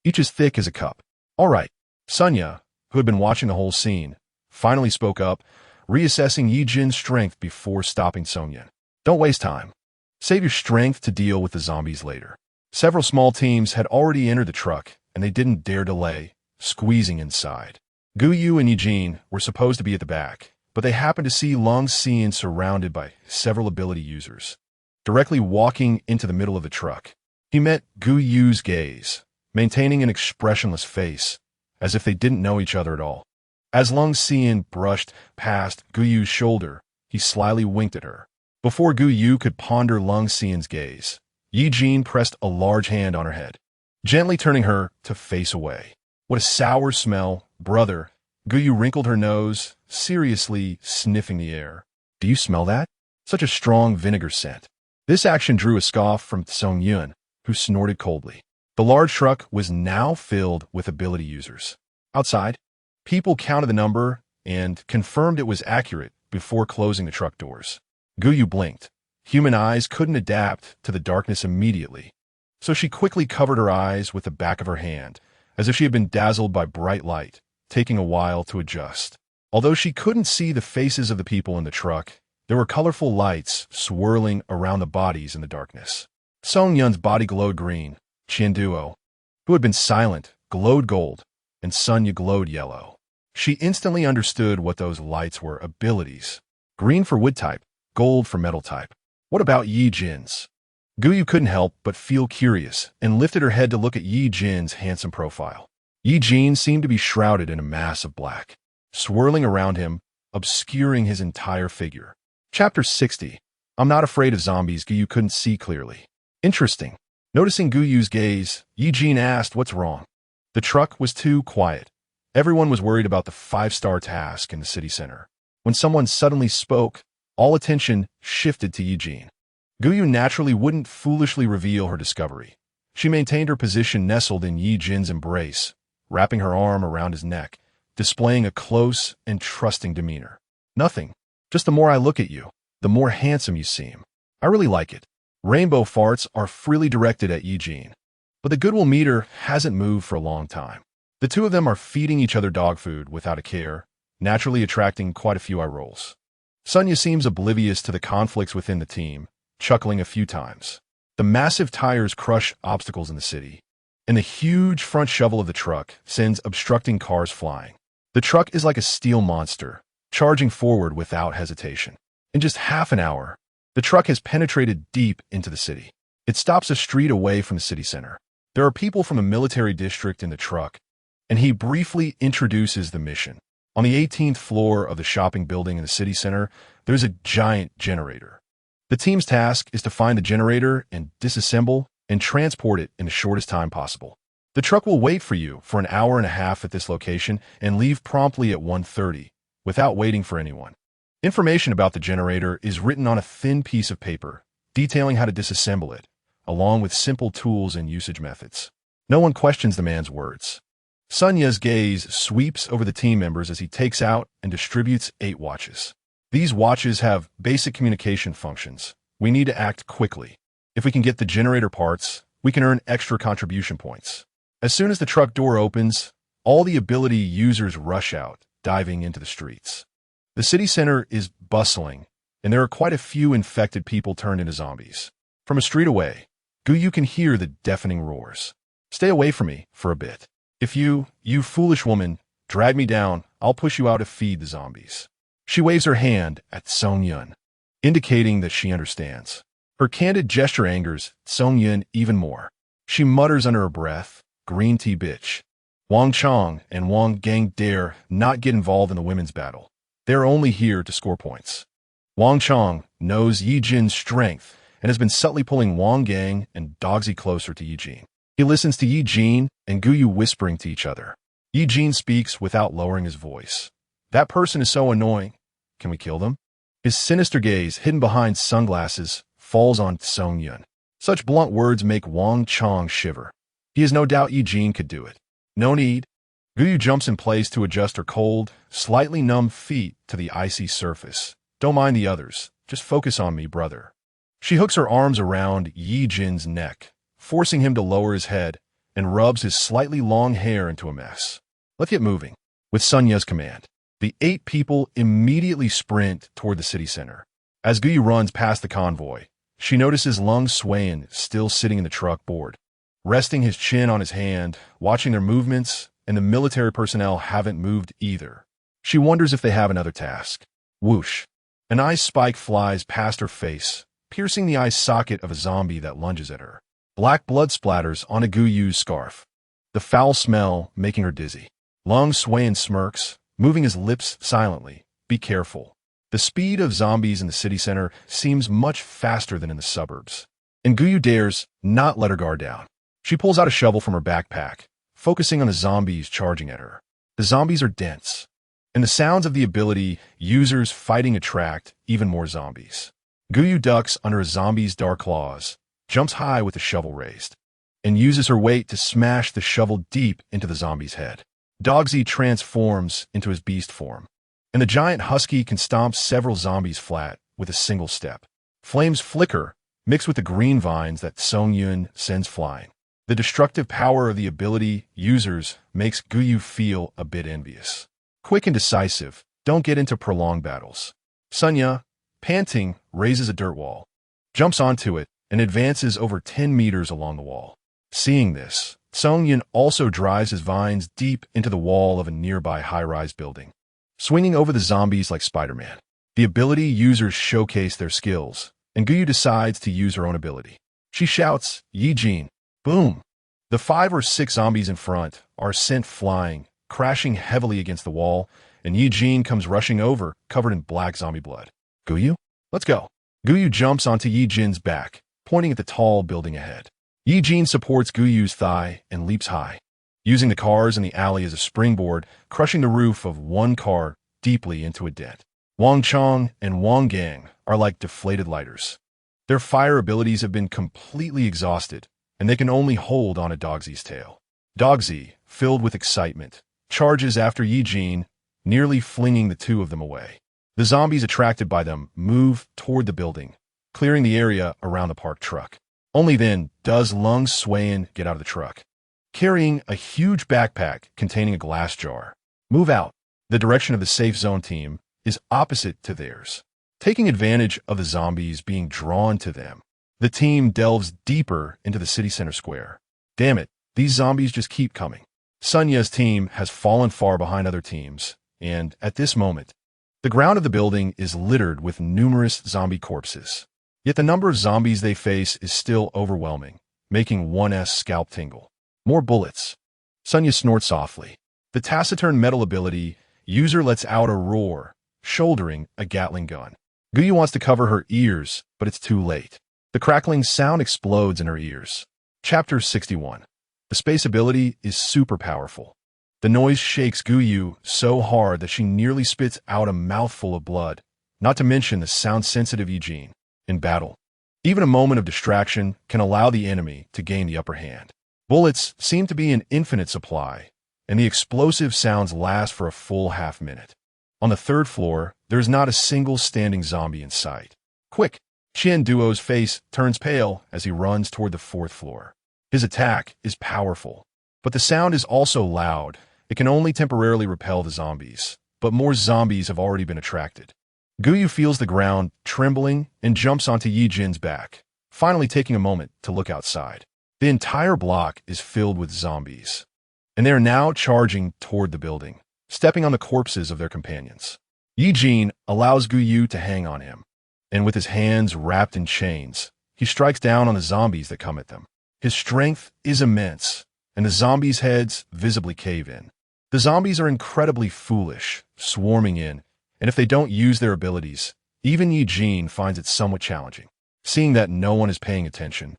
each as thick as a cup. "All right." Sunya, who had been watching the whole scene, finally spoke up, reassessing Ye Jin's strength before stopping Song Yun. "Don't waste time. Save your strength to deal with the zombies later." Several small teams had already entered the truck, and they didn't dare delay, squeezing inside. Guyu and Ye Jin were supposed to be at the back, but they happened to see Long Xian surrounded by several ability users, directly walking into the middle of the truck. He met Gu Yu's gaze, maintaining an expressionless face, as if they didn't know each other at all. As Long Xian brushed past Gu Yu's shoulder, he slyly winked at her. Before Gu Yu could ponder Long Xian's gaze, Ye Jin pressed a large hand on her head, gently turning her to face away. What a sour smell, brother. Gu Yu wrinkled her nose, seriously sniffing the air. Do you smell that? Such a strong vinegar scent. This action drew a scoff from Song Yun, who snorted coldly. The large truck was now filled with ability users. Outside, people counted the number and confirmed it was accurate before closing the truck doors. Gu Yu blinked. Human eyes couldn't adapt to the darkness immediately, so she quickly covered her eyes with the back of her hand, as if she had been dazzled by bright light, taking a while to adjust. Although she couldn't see the faces of the people in the truck, there were colorful lights swirling around the bodies in the darkness. Song Yun's body glowed green, Qian Duo, who had been silent, glowed gold, and Sun Yu glowed yellow. She instantly understood what those lights were: abilities. Green for wood type, gold for metal type. What about Ye Jin's? Gu Yu couldn't help but feel curious and lifted her head to look at Ye Jin's handsome profile. Ye Jin seemed to be shrouded in a mass of black, swirling around him, obscuring his entire figure. Chapter 60. I'm not afraid of zombies. Gu Yu couldn't see clearly. Interesting. Noticing Gu Yu's gaze, Ye Jin asked what's wrong. The truck was too quiet. Everyone was worried about the 5-star task in the city center. When someone suddenly spoke, all attention shifted to Ye Jin. Gu Yu naturally wouldn't foolishly reveal her discovery. She maintained her position nestled in Ye Jin's embrace, wrapping her arm around his neck, displaying a close and trusting demeanor. Nothing. Just the more I look at you, the more handsome you seem. I really like it. Rainbow farts are freely directed at Ye Jin, but the goodwill meter hasn't moved for a long time. The two of them are feeding each other dog food without a care, naturally attracting quite a few eye rolls. Sun Yu seems oblivious to the conflicts within the team, chuckling a few times. The massive tires crush obstacles in the city, and the huge front shovel of the truck sends obstructing cars flying. The truck is like a steel monster, charging forward without hesitation. In just half an hour, the truck has penetrated deep into the city. It stops a street away from the city center. There are people from a military district in the truck, and he briefly introduces the mission. On the 18th floor of the shopping building in the city center, there's a giant generator. The team's task is to find the generator and disassemble and transport it in the shortest time possible. The truck will wait for you for an hour and a half at this location and leave promptly at 1:30, without waiting for anyone. Information about the generator is written on a thin piece of paper, detailing how to disassemble it, along with simple tools and usage methods. No one questions the man's words. Sun Yu's gaze sweeps over the team members as he takes out and distributes 8 watches. These watches have basic communication functions. We need to act quickly. If we can get the generator parts, we can earn extra contribution points. As soon as the truck door opens, all the ability users rush out, diving into the streets. The city center is bustling, and there are quite a few infected people turned into zombies. From a street away, Gu Yu can hear the deafening roars. Stay away from me for a bit. If you foolish woman, drag me down, I'll push you out to feed the zombies. She waves her hand at Song Yun, indicating that she understands. Her candid gesture angers Song Yun even more. She mutters under her breath, "Green tea bitch." Wang Chong and Wang Gang dare not get involved in the women's battle. They're only here to score points. Wang Chong knows Ye Jin's strength and has been subtly pulling Wang Gang and Dogsy closer to Ye Jin. He listens to Ye Jin and Gu Yu whispering to each other. Ye Jin speaks without lowering his voice. That person is so annoying. Can we kill them? His sinister gaze, hidden behind sunglasses, falls on Song Yun. Such blunt words make Wang Chong shiver. He has no doubt Ye Jin could do it. No need. Gu Yu jumps in place to adjust her cold, slightly numb feet to the icy surface. Don't mind the others. Just focus on me, brother. She hooks her arms around Ye Jin's neck, forcing him to lower his head, and rubs his slightly long hair into a mess. Let's get moving. With Sun Yu's command, the 8 people immediately sprint toward the city center. As Gu Yu runs past the convoy, she notices Lung Swain still sitting in the truck board, resting his chin on his hand, watching their movements, and the military personnel haven't moved either. She wonders if they have another task. Whoosh. An eye spike flies past her face, piercing the eye socket of a zombie that lunges at her. Black blood splatters on Guyu's scarf, the foul smell making her dizzy. Lung Swain smirks, moving his lips silently. Be careful. The speed of zombies in the city center seems much faster than in the suburbs. And Guyu dares not let her guard down. She pulls out a shovel from her backpack, focusing on the zombies charging at her. The zombies are dense, and the sounds of the ability users fighting attract even more zombies. Guyu ducks under a zombie's dark claws, jumps high with the shovel raised, and uses her weight to smash the shovel deep into the zombie's head. Dogsy transforms into his beast form, and the giant husky can stomp several zombies flat with a single step. Flames flicker, mixed with the green vines that Song Yun sends flying. The destructive power of the ability users makes Guyu feel a bit envious. Quick and decisive, don't get into prolonged battles. Sunya, panting, raises a dirt wall, jumps onto it, and advances over 10 meters along the wall. Seeing this, Song Yun also drives his vines deep into the wall of a nearby high-rise building, swinging over the zombies like Spider-Man. The ability users showcase their skills, and Guyu decides to use her own ability. She shouts, Ye Jin. Boom! The 5 or 6 zombies in front are sent flying, crashing heavily against the wall, and Ye Jin comes rushing over, covered in black zombie blood. Guyu? Let's go. Guyu jumps onto Ye Jin's back, pointing at the tall building ahead. Ye Jin supports Guyu's thigh and leaps high, using the cars in the alley as a springboard, crushing the roof of one car deeply into a dent. Wang Chong and Wang Gang are like deflated lighters. Their fire abilities have been completely exhausted, and they can only hold on a Dogsy's tail. Dogsy, filled with excitement, charges after Ye Jin, nearly flinging the two of them away. The zombies attracted by them move toward the building, clearing the area around the parked truck. Only then does Lung Swain get out of the truck, carrying a huge backpack containing a glass jar. Move out. The direction of the safe zone team is opposite to theirs. Taking advantage of the zombies being drawn to them, the team delves deeper into the city center square. Damn it, these zombies just keep coming. Sunya's team has fallen far behind other teams, and at this moment, the ground of the building is littered with numerous zombie corpses. Yet the number of zombies they face is still overwhelming, making one's scalp tingle. More bullets. Sunya snorts softly. The taciturn metal ability user lets out a roar, shouldering a Gatling gun. Guyu wants to cover her ears, but it's too late. The crackling sound explodes in her ears. Chapter 61. The space ability is super powerful. The noise shakes Guyu so hard that she nearly spits out a mouthful of blood, not to mention the sound-sensitive Ye Jin. In battle, even a moment of distraction can allow the enemy to gain the upper hand. Bullets seem to be in infinite supply, and the explosive sounds last for a full half-minute. On the 3rd floor, there is not a single standing zombie in sight. Quick! Qian Duo's face turns pale as he runs toward the 4th floor. His attack is powerful, but the sound is also loud. It can only temporarily repel the zombies, but more zombies have already been attracted. Guyu feels the ground trembling and jumps onto Ye Jin's back, finally taking a moment to look outside. The entire block is filled with zombies, and they are now charging toward the building, stepping on the corpses of their companions. Ye Jin allows Guyu to hang on him, and with his hands wrapped in chains, he strikes down on the zombies that come at them. His strength is immense, and the zombies' heads visibly cave in. The zombies are incredibly foolish, swarming in, and if they don't use their abilities, even Ye Jin finds it somewhat challenging. Seeing that no one is paying attention,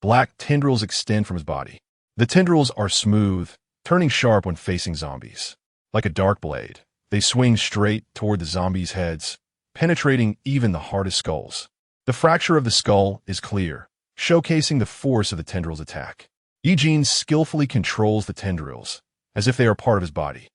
black tendrils extend from his body. The tendrils are smooth, turning sharp when facing zombies. Like a dark blade, they swing straight toward the zombies' heads, penetrating even the hardest skulls. The fracture of the skull is clear, showcasing the force of the tendrils' attack. Ye Jin skillfully controls the tendrils, as if they are part of his body.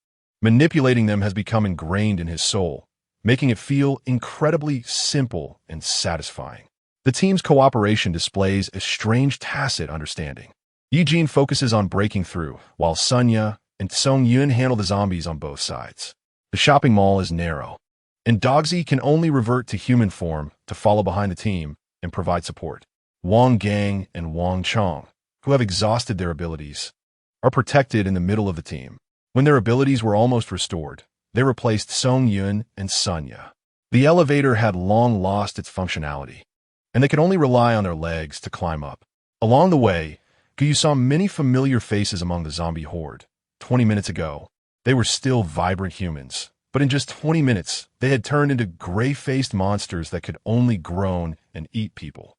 Manipulating them has become ingrained in his soul, making it feel incredibly simple and satisfying. The team's cooperation displays a strange tacit understanding. Ye Jin focuses on breaking through, while Sunya and Song Yun handle the zombies on both sides. The shopping mall is narrow, and Dogsy can only revert to human form to follow behind the team and provide support. Wang Gang and Wang Chong, who have exhausted their abilities, are protected in the middle of the team. When their abilities were almost restored, they replaced Song Yun and Sunya. The elevator had long lost its functionality, and they could only rely on their legs to climb up. Along the way, Guyu saw many familiar faces among the zombie horde. 20 minutes ago, they were still vibrant humans, but in just 20 minutes, they had turned into gray-faced monsters that could only groan and eat people.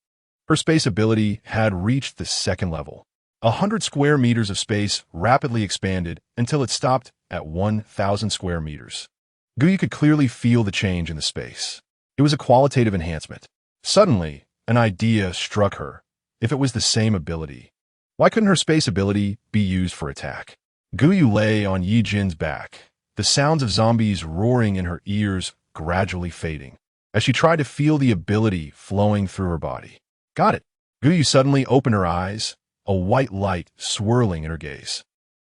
Her space ability had reached the second level. 100 square meters of space rapidly expanded until it stopped at 1,000 square meters. Guyu could clearly feel the change in the space. It was a qualitative enhancement. Suddenly, an idea struck her. If it was the same ability, why couldn't her space ability be used for attack? Guyu lay on Ye Jin's back, the sounds of zombies roaring in her ears gradually fading, as she tried to feel the ability flowing through her body. Got it. Guyu suddenly opened her eyes, a white light swirling in her gaze.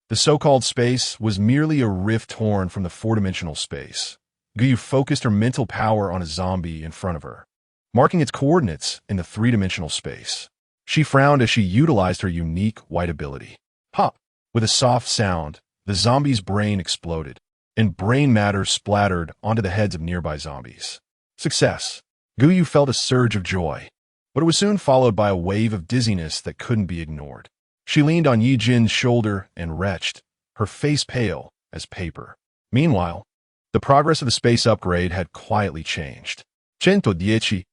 The so-called space was merely a rift torn from the four-dimensional space. Guyu focused her mental power on a zombie in front of her, marking its coordinates in the three-dimensional space. She frowned as she utilized her unique white ability. Pop! With a soft sound, the zombie's brain exploded, and brain matter splattered onto the heads of nearby zombies. Success! Guyu felt a surge of joy, but it was soon followed by a wave of dizziness that couldn't be ignored. She leaned on Ye Jin's shoulder and retched, her face pale as paper. Meanwhile, the progress of the space upgrade had quietly changed. 110,000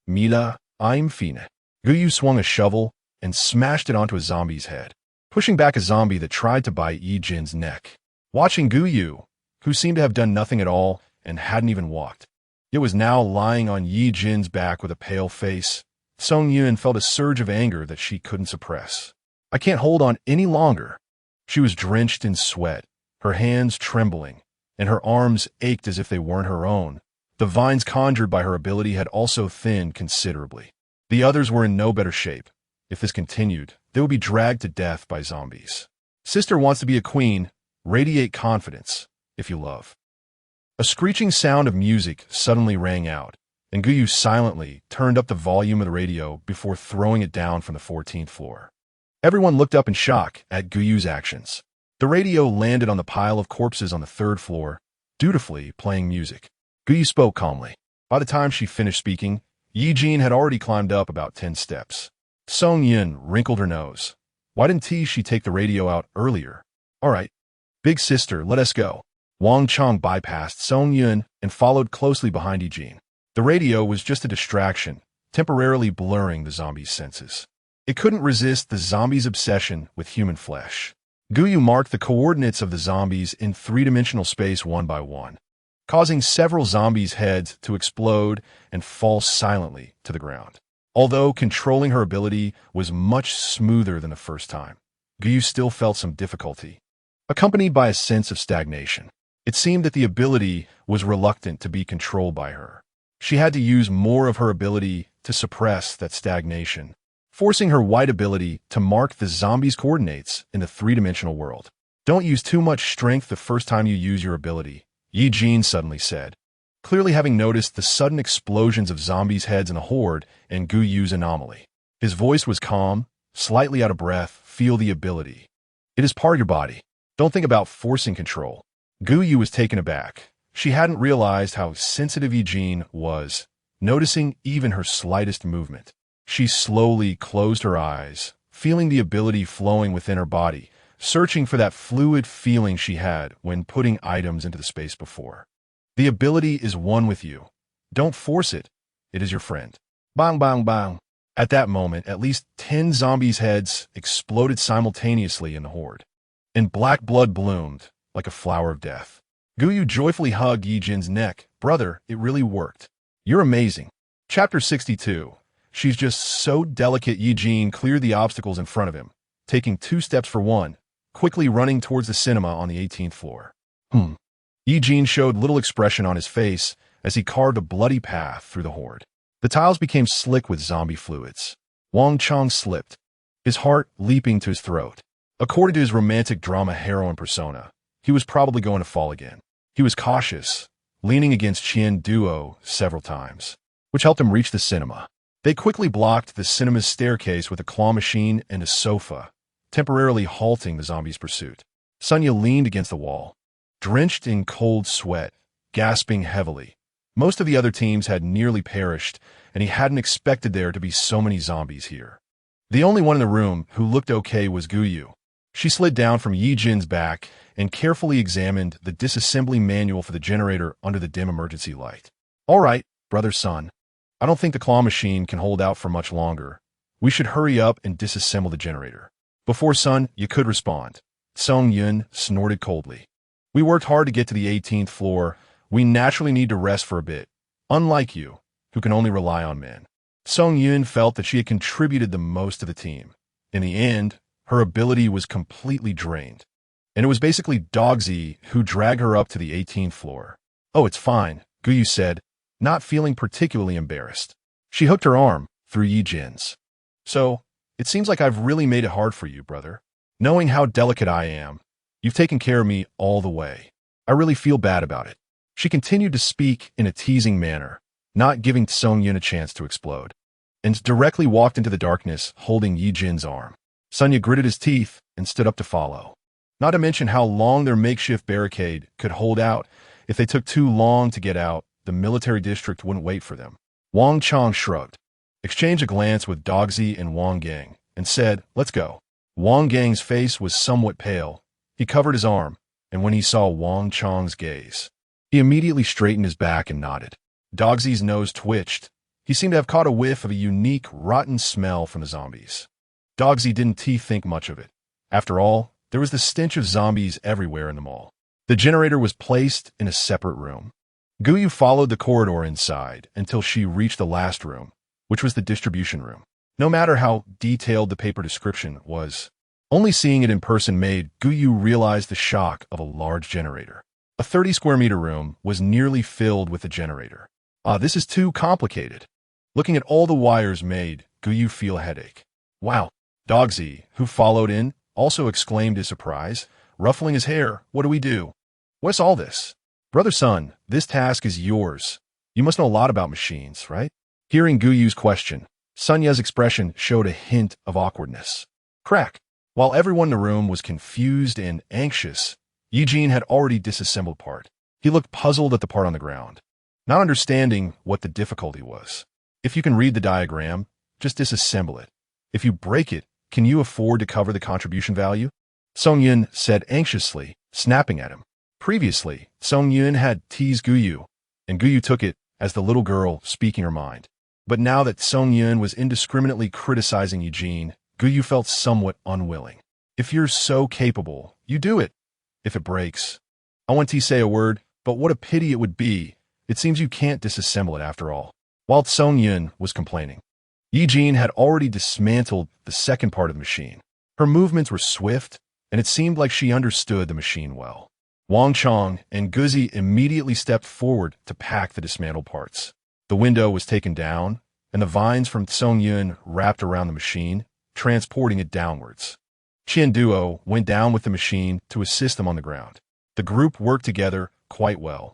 infine. Guyu swung a shovel and smashed it onto a zombie's head, pushing back a zombie that tried to bite Ye Jin's neck. Watching Guyu, who seemed to have done nothing at all and hadn't even walked, yet was now lying on Ye Jin's back with a pale face, Song Yun felt a surge of anger that she couldn't suppress. I can't hold on any longer. She was drenched in sweat, her hands trembling, and her arms ached as if they weren't her own. The vines conjured by her ability had also thinned considerably. The others were in no better shape. If this continued, they would be dragged to death by zombies. Sister wants to be a queen. Radiate confidence, if you love. A screeching sound of music suddenly rang out, and Guyu silently turned up the volume of the radio before throwing it down from the 14th floor. Everyone looked up in shock at Guyu's actions. The radio landed on the pile of corpses on the 3rd floor, dutifully playing music. Guyu spoke calmly. By the time she finished speaking, Ye Jin had already climbed up about 10 steps. Song Yun wrinkled her nose. Why didn't she take the radio out earlier? All right, big sister, let us go. Wang Chong bypassed Song Yun and followed closely behind Ye Jin. The radio was just a distraction, temporarily blurring the zombie's senses. It couldn't resist the zombie's obsession with human flesh. Guyu marked the coordinates of the zombies in three-dimensional space one by one, causing several zombies' heads to explode and fall silently to the ground. Although controlling her ability was much smoother than the first time, Guyu still felt some difficulty, accompanied by a sense of stagnation. It seemed that the ability was reluctant to be controlled by her. She had to use more of her ability to suppress that stagnation, forcing her white ability to mark the zombie's coordinates in the three-dimensional world. Don't use too much strength the first time you use your ability, Ye Jin suddenly said, clearly having noticed the sudden explosions of zombies' heads in the horde and Guyu's anomaly. His voice was calm, slightly out of breath. Feel the ability. It is part of your body. Don't think about forcing control. Guyu was taken aback. She hadn't realized how sensitive Ye Jin was, noticing even her slightest movement. She slowly closed her eyes, feeling the ability flowing within her body, searching for that fluid feeling she had when putting items into the space before. The ability is one with you. Don't force it. It is your friend. Bang, bang, bang. At that moment, at least 10 zombies' heads exploded simultaneously in the horde, and black blood bloomed like a flower of death. Guyu joyfully hugged Ye Jin's neck. Brother, it really worked. You're amazing. Chapter 62. She's just so delicate. Ye Jin cleared the obstacles in front of him, taking 2 steps for one, quickly running towards the cinema on the 18th floor. Ye Jin showed little expression on his face as he carved a bloody path through the horde. The tiles became slick with zombie fluids. Wang Chong slipped, his heart leaping to his throat. According to his romantic drama heroine persona, he was probably going to fall again. He was cautious, leaning against Qian Duo several times, which helped him reach the cinema. They quickly blocked the cinema's staircase with a claw machine and a sofa, temporarily halting the zombies' pursuit. Sunya leaned against the wall, drenched in cold sweat, gasping heavily. Most of the other teams had nearly perished, and he hadn't expected there to be so many zombies here. The only one in the room who looked okay was Guyu. She slid down from Ye Jin's back and carefully examined the disassembly manual for the generator under the dim emergency light. All right, brother Sun. I don't think the claw machine can hold out for much longer. We should hurry up and disassemble the generator. Before Sun, you could respond. Song Yun snorted coldly. We worked hard to get to the 18th floor. We naturally need to rest for a bit. Unlike you, who can only rely on men. Song Yun felt that she had contributed the most to the team. In the end, her ability was completely drained. And it was basically Dogzy who dragged her up to the 18th floor. Oh, it's fine, Guyu said, not feeling particularly embarrassed. She hooked her arm through Ye Jin's. So, it seems like I've really made it hard for you, brother. Knowing how delicate I am, you've taken care of me all the way. I really feel bad about it. She continued to speak in a teasing manner, not giving Song Yun a chance to explode, and directly walked into the darkness holding Ye Jin's arm. Sunya gritted his teeth and stood up to follow. Not to mention how long their makeshift barricade could hold out. If they took too long to get out, the military district wouldn't wait for them. Wang Chong shrugged, exchanged a glance with Dogzy and Wang Gang, and said, "Let's go." Wang Gang's face was somewhat pale. He covered his arm, and when he saw Wang Chong's gaze, he immediately straightened his back and nodded. Dogzy's nose twitched. He seemed to have caught a whiff of a unique, rotten smell from the zombies. Dogzy didn't think much of it. After all, there was the stench of zombies everywhere in the mall. The generator was placed in a separate room. Guyu followed the corridor inside until she reached the last room, which was the distribution room. No matter how detailed the paper description was, only seeing it in person made Guyu realize the shock of a large generator. A 30-square-meter room was nearly filled with the generator. This is too complicated. Looking at all the wires made Guyu feel a headache. Wow. Dogzy, who followed in, also exclaimed in surprise, ruffling his hair. What do we do? What's all this? Brother Sun, this task is yours. You must know a lot about machines, right? Hearing Guyu's question, Sunya's expression showed a hint of awkwardness. Crack. While everyone in the room was confused and anxious, Ye Jin had already disassembled part. He looked puzzled at the part on the ground, not understanding what the difficulty was. If you can read the diagram, just disassemble it. If you break it, can you afford to cover the contribution value? Song Yun said anxiously, snapping at him. Previously, Song Yun had teased Guyu, and Guyu took it as the little girl speaking her mind. But now that Song Yun was indiscriminately criticizing Ye Jin, Guyu felt somewhat unwilling. If you're so capable, you do it. If it breaks, I want to say a word, but what a pity it would be. It seems you can't disassemble it after all. While Song Yun was complaining, Ye Jin had already dismantled the second part of the machine. Her movements were swift, and it seemed like she understood the machine well. Wang Chong and Guzi immediately stepped forward to pack the dismantled parts. The window was taken down, and the vines from Song Yun wrapped around the machine, transporting it downwards. Qian Duo went down with the machine to assist them on the ground. The group worked together quite well.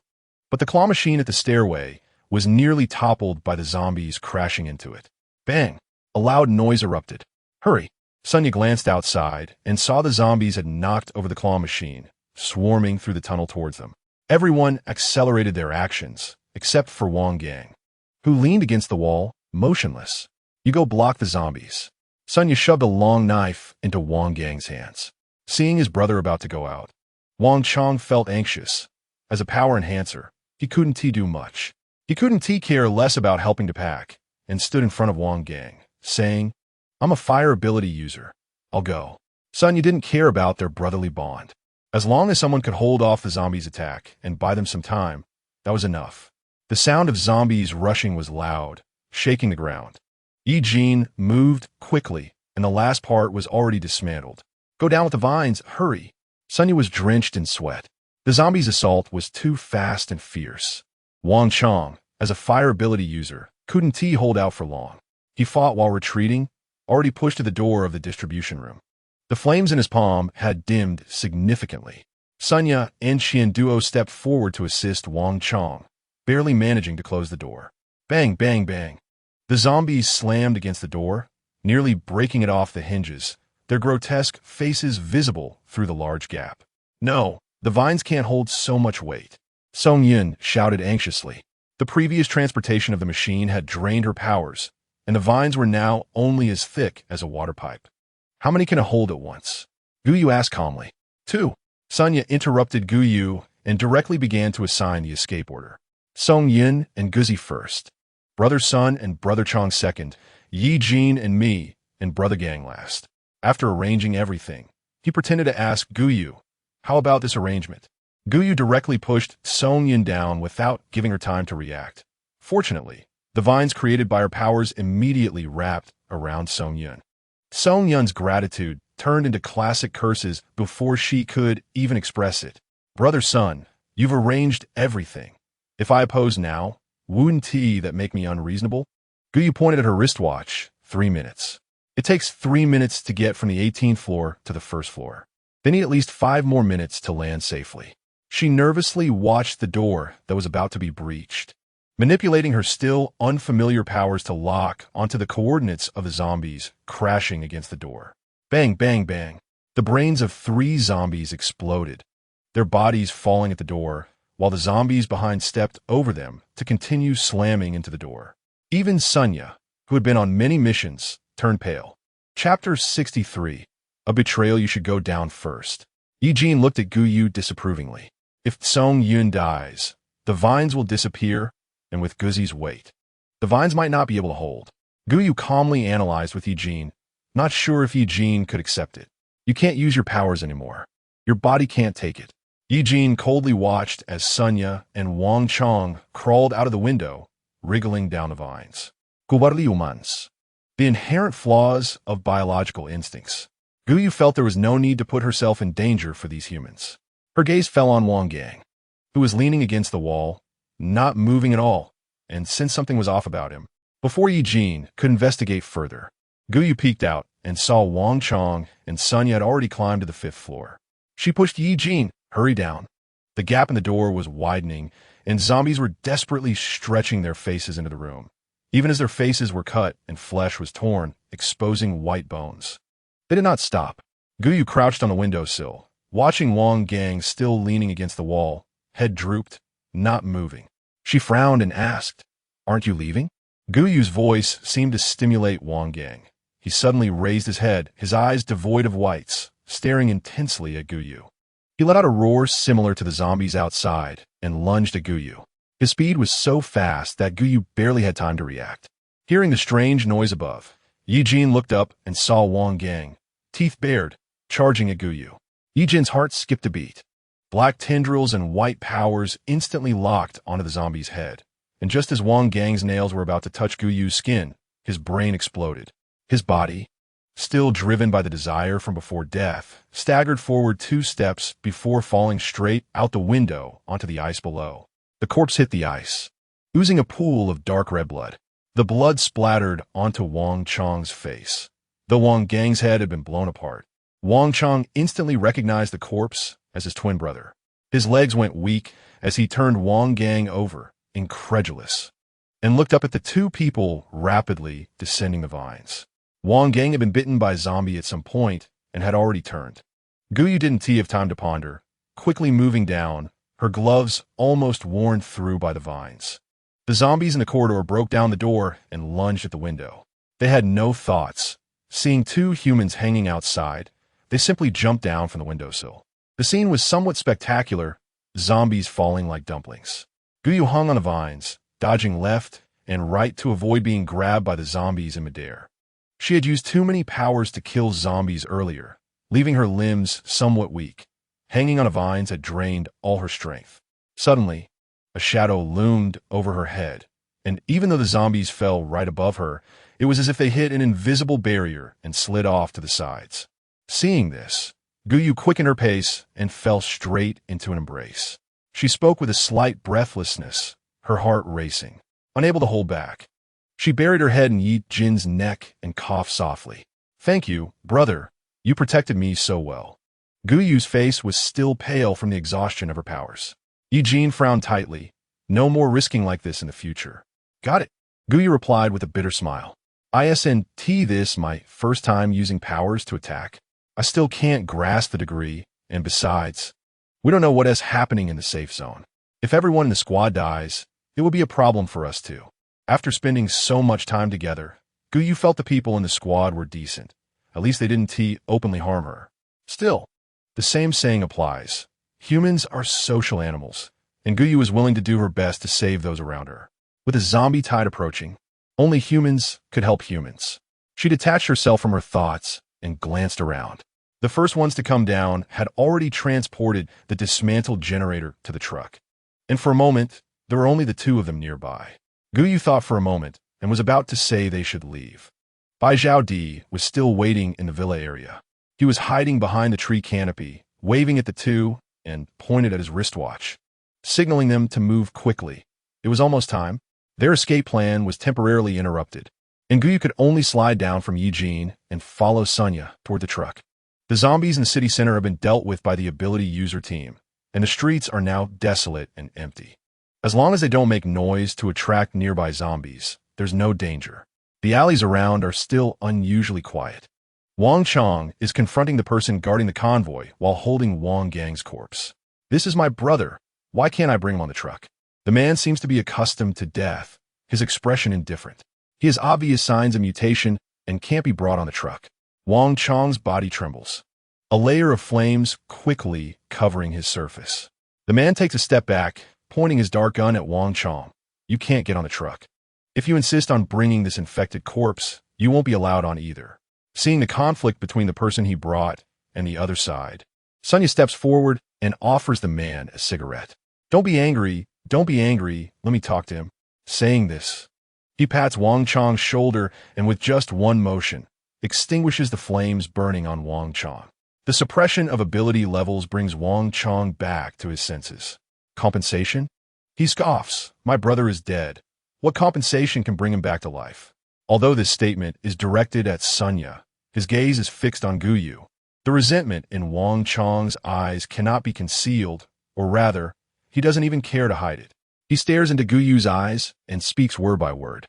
But the claw machine at the stairway was nearly toppled by the zombies crashing into it. Bang! A loud noise erupted. Hurry! Sunya glanced outside and saw the zombies had knocked over the claw machine, swarming through the tunnel towards them. Everyone accelerated their actions, except for Wang Gang, who leaned against the wall, motionless. You go block the zombies. Sunya shoved a long knife into Wang Gang's hands. Seeing his brother about to go out, Wang Chong felt anxious. As a power enhancer, he couldn't do much. He couldn't care less about helping to pack, and stood in front of Wang Gang, saying, I'm a fire ability user. I'll go. Sunya didn't care about their brotherly bond. As long as someone could hold off the zombies' attack and buy them some time, that was enough. The sound of zombies rushing was loud, shaking the ground. Ye Jin moved quickly, and the last part was already dismantled. Go down with the vines, hurry. Sunya was drenched in sweat. The zombies' assault was too fast and fierce. Wang Chong, as a fire ability user, couldn't hold out for long. He fought while retreating, already pushed to the door of the distribution room. The flames in his palm had dimmed significantly. Sunya and Qian Duo stepped forward to assist Wang Chong, barely managing to close the door. Bang, bang, bang. The zombies slammed against the door, nearly breaking it off the hinges, their grotesque faces visible through the large gap. No, the vines can't hold so much weight. Song Yun shouted anxiously. The previous transportation of the machine had drained her powers, and the vines were now only as thick as a water pipe. How many can it hold at once? Guyu asked calmly. 2. Sunya interrupted Guyu and directly began to assign the escape order. Song Yin and Guzi first. Brother Sun and Brother Chong second. Ye Jin and me and Brother Gang last. After arranging everything, he pretended to ask Guyu, how about this arrangement? Guyu directly pushed Song Yin down without giving her time to react. Fortunately, the vines created by her powers immediately wrapped around Song Yin. Song Yin's gratitude turned into classic curses before she could even express it. Brother Sun, you've arranged everything. If I oppose now, wouldn't that make me unreasonable? Guyu pointed at her wristwatch. 3 minutes. It takes 3 minutes to get from the 18th floor to the first floor. They need at least 5 more minutes to land safely. She nervously watched the door that was about to be breached, manipulating her still unfamiliar powers to lock onto the coordinates of the zombies crashing against the door. Bang, bang, bang. The brains of 3 zombies exploded, their bodies falling at the door, while the zombies behind stepped over them to continue slamming into the door. Even Sunya, who had been on many missions, turned pale. Chapter 63. A betrayal you should go down first. Ye Jin looked at Guyu disapprovingly. If Song Yun dies, the vines will disappear, and with Guzi's weight, the vines might not be able to hold. Guyu calmly analyzed with Ye Jin, not sure if Ye Jin could accept it. You can't use your powers anymore. Your body can't take it. Ye Jin coldly watched as Sunya and Wang Chong crawled out of the window, wriggling down the vines. Covertly humans. The inherent flaws of biological instincts. Guyu felt there was no need to put herself in danger for these humans. Her gaze fell on Wang Gang, who was leaning against the wall, not moving at all, and sensed something was off about him. Before Ye Jin could investigate further, Guyu peeked out and saw Wang Chong and Sunya had already climbed to the 5th floor. She pushed Ye Jin, hurry down. The gap in the door was widening, and zombies were desperately stretching their faces into the room, even as their faces were cut and flesh was torn, exposing white bones. They did not stop. Guyu crouched on the windowsill, watching Wang Gang still leaning against the wall, head drooped, not moving. She frowned and asked, "Aren't you leaving?" Guyu's voice seemed to stimulate Wang Gang. He suddenly raised his head, his eyes devoid of whites, staring intensely at Guyu. He let out a roar similar to the zombies outside and lunged at Guyu. His speed was so fast that Guyu barely had time to react. Hearing the strange noise above, Ye Jin looked up and saw Wang Gang, teeth bared, charging at Guyu. Ye Jin's heart skipped a beat. Black tendrils and white powers instantly locked onto the zombie's head, and just as Wang Gang's nails were about to touch Guyu's skin, his brain exploded. His body, still driven by the desire from before death, staggered forward 2 steps before falling straight out the window onto the ice below. The corpse hit the ice, oozing a pool of dark red blood. The blood splattered onto Wang Chong's face. Though Wang Gang's head had been blown apart, Wang Chong instantly recognized the corpse as his twin brother. His legs went weak as he turned Wang Gang over, incredulous, and looked up at the 2 people rapidly descending the vines. Wang Gang had been bitten by a zombie at some point and had already turned. Guyu didn't have time to ponder, quickly moving down, her gloves almost worn through by the vines. The zombies in the corridor broke down the door and lunged at the window. They had no thoughts. Seeing 2 humans hanging outside, they simply jumped down from the windowsill. The scene was somewhat spectacular, zombies falling like dumplings. Guyu hung on the vines, dodging left and right to avoid being grabbed by the zombies in midair. She had used too many powers to kill zombies earlier, leaving her limbs somewhat weak. Hanging on the vines had drained all her strength. Suddenly, a shadow loomed over her head, and even though the zombies fell right above her, it was as if they hit an invisible barrier and slid off to the sides. Seeing this, Guyu quickened her pace and fell straight into an embrace. She spoke with a slight breathlessness, her heart racing, unable to hold back. She buried her head in Ye Jin's neck and coughed softly. "Thank you, brother. You protected me so well." Guyu's face was still pale from the exhaustion of her powers. Ye Jin frowned tightly. "No more risking like this in the future." "Got it," Guyu replied with a bitter smile. "Isn't this my first time using powers to attack? I still can't grasp the degree, and besides, we don't know what is happening in the safe zone. If everyone in the squad dies, it would be a problem for us too. After spending so much time together, Guyu felt the people in the squad were decent. At least they didn't openly harm her. Still, the same saying applies. Humans are social animals, and Guyu was willing to do her best to save those around her. With a zombie tide approaching, only humans could help humans. She detached herself from her thoughts and glanced around. The first ones to come down had already transported the dismantled generator to the truck. And for a moment, there were only the two of them nearby. Guyu thought for a moment and was about to say they should leave. Bai Zhao was still waiting in the villa area. He was hiding behind the tree canopy, waving at the two and pointed at his wristwatch, signaling them to move quickly. It was almost time. Their escape plan was temporarily interrupted, and Guyu could only slide down from Ye Jin and follow Sunya toward the truck. The zombies in the city center have been dealt with by the ability user team, and the streets are now desolate and empty. As long as they don't make noise to attract nearby zombies, there's no danger. The alleys around are still unusually quiet. Wang Chong is confronting the person guarding the convoy while holding Wang Gang's corpse. "This is my brother. Why can't I bring him on the truck?" The man seems to be accustomed to death, his expression indifferent. He has obvious signs of mutation and can't be brought on the truck. Wang Chong's body trembles, a layer of flames quickly covering his surface. The man takes a step back, pointing his dark gun at Wang Chong. "You can't get on the truck. If you insist on bringing this infected corpse, you won't be allowed on either." Seeing the conflict between the person he brought and the other side, Sunya steps forward and offers the man a cigarette. Don't be angry, let me talk to him." Saying this, he pats Wang Chong's shoulder and with just one motion, extinguishes the flames burning on Wang Chong. The suppression of ability levels brings Wang Chong back to his senses. Compensation? He scoffs. "My brother is dead. What compensation can bring him back to life?" Although this statement is directed at Sunya, his gaze is fixed on Guyu. The resentment in Wang Chong's eyes cannot be concealed, or rather, he doesn't even care to hide it. He stares into Guyu's eyes and speaks word by word.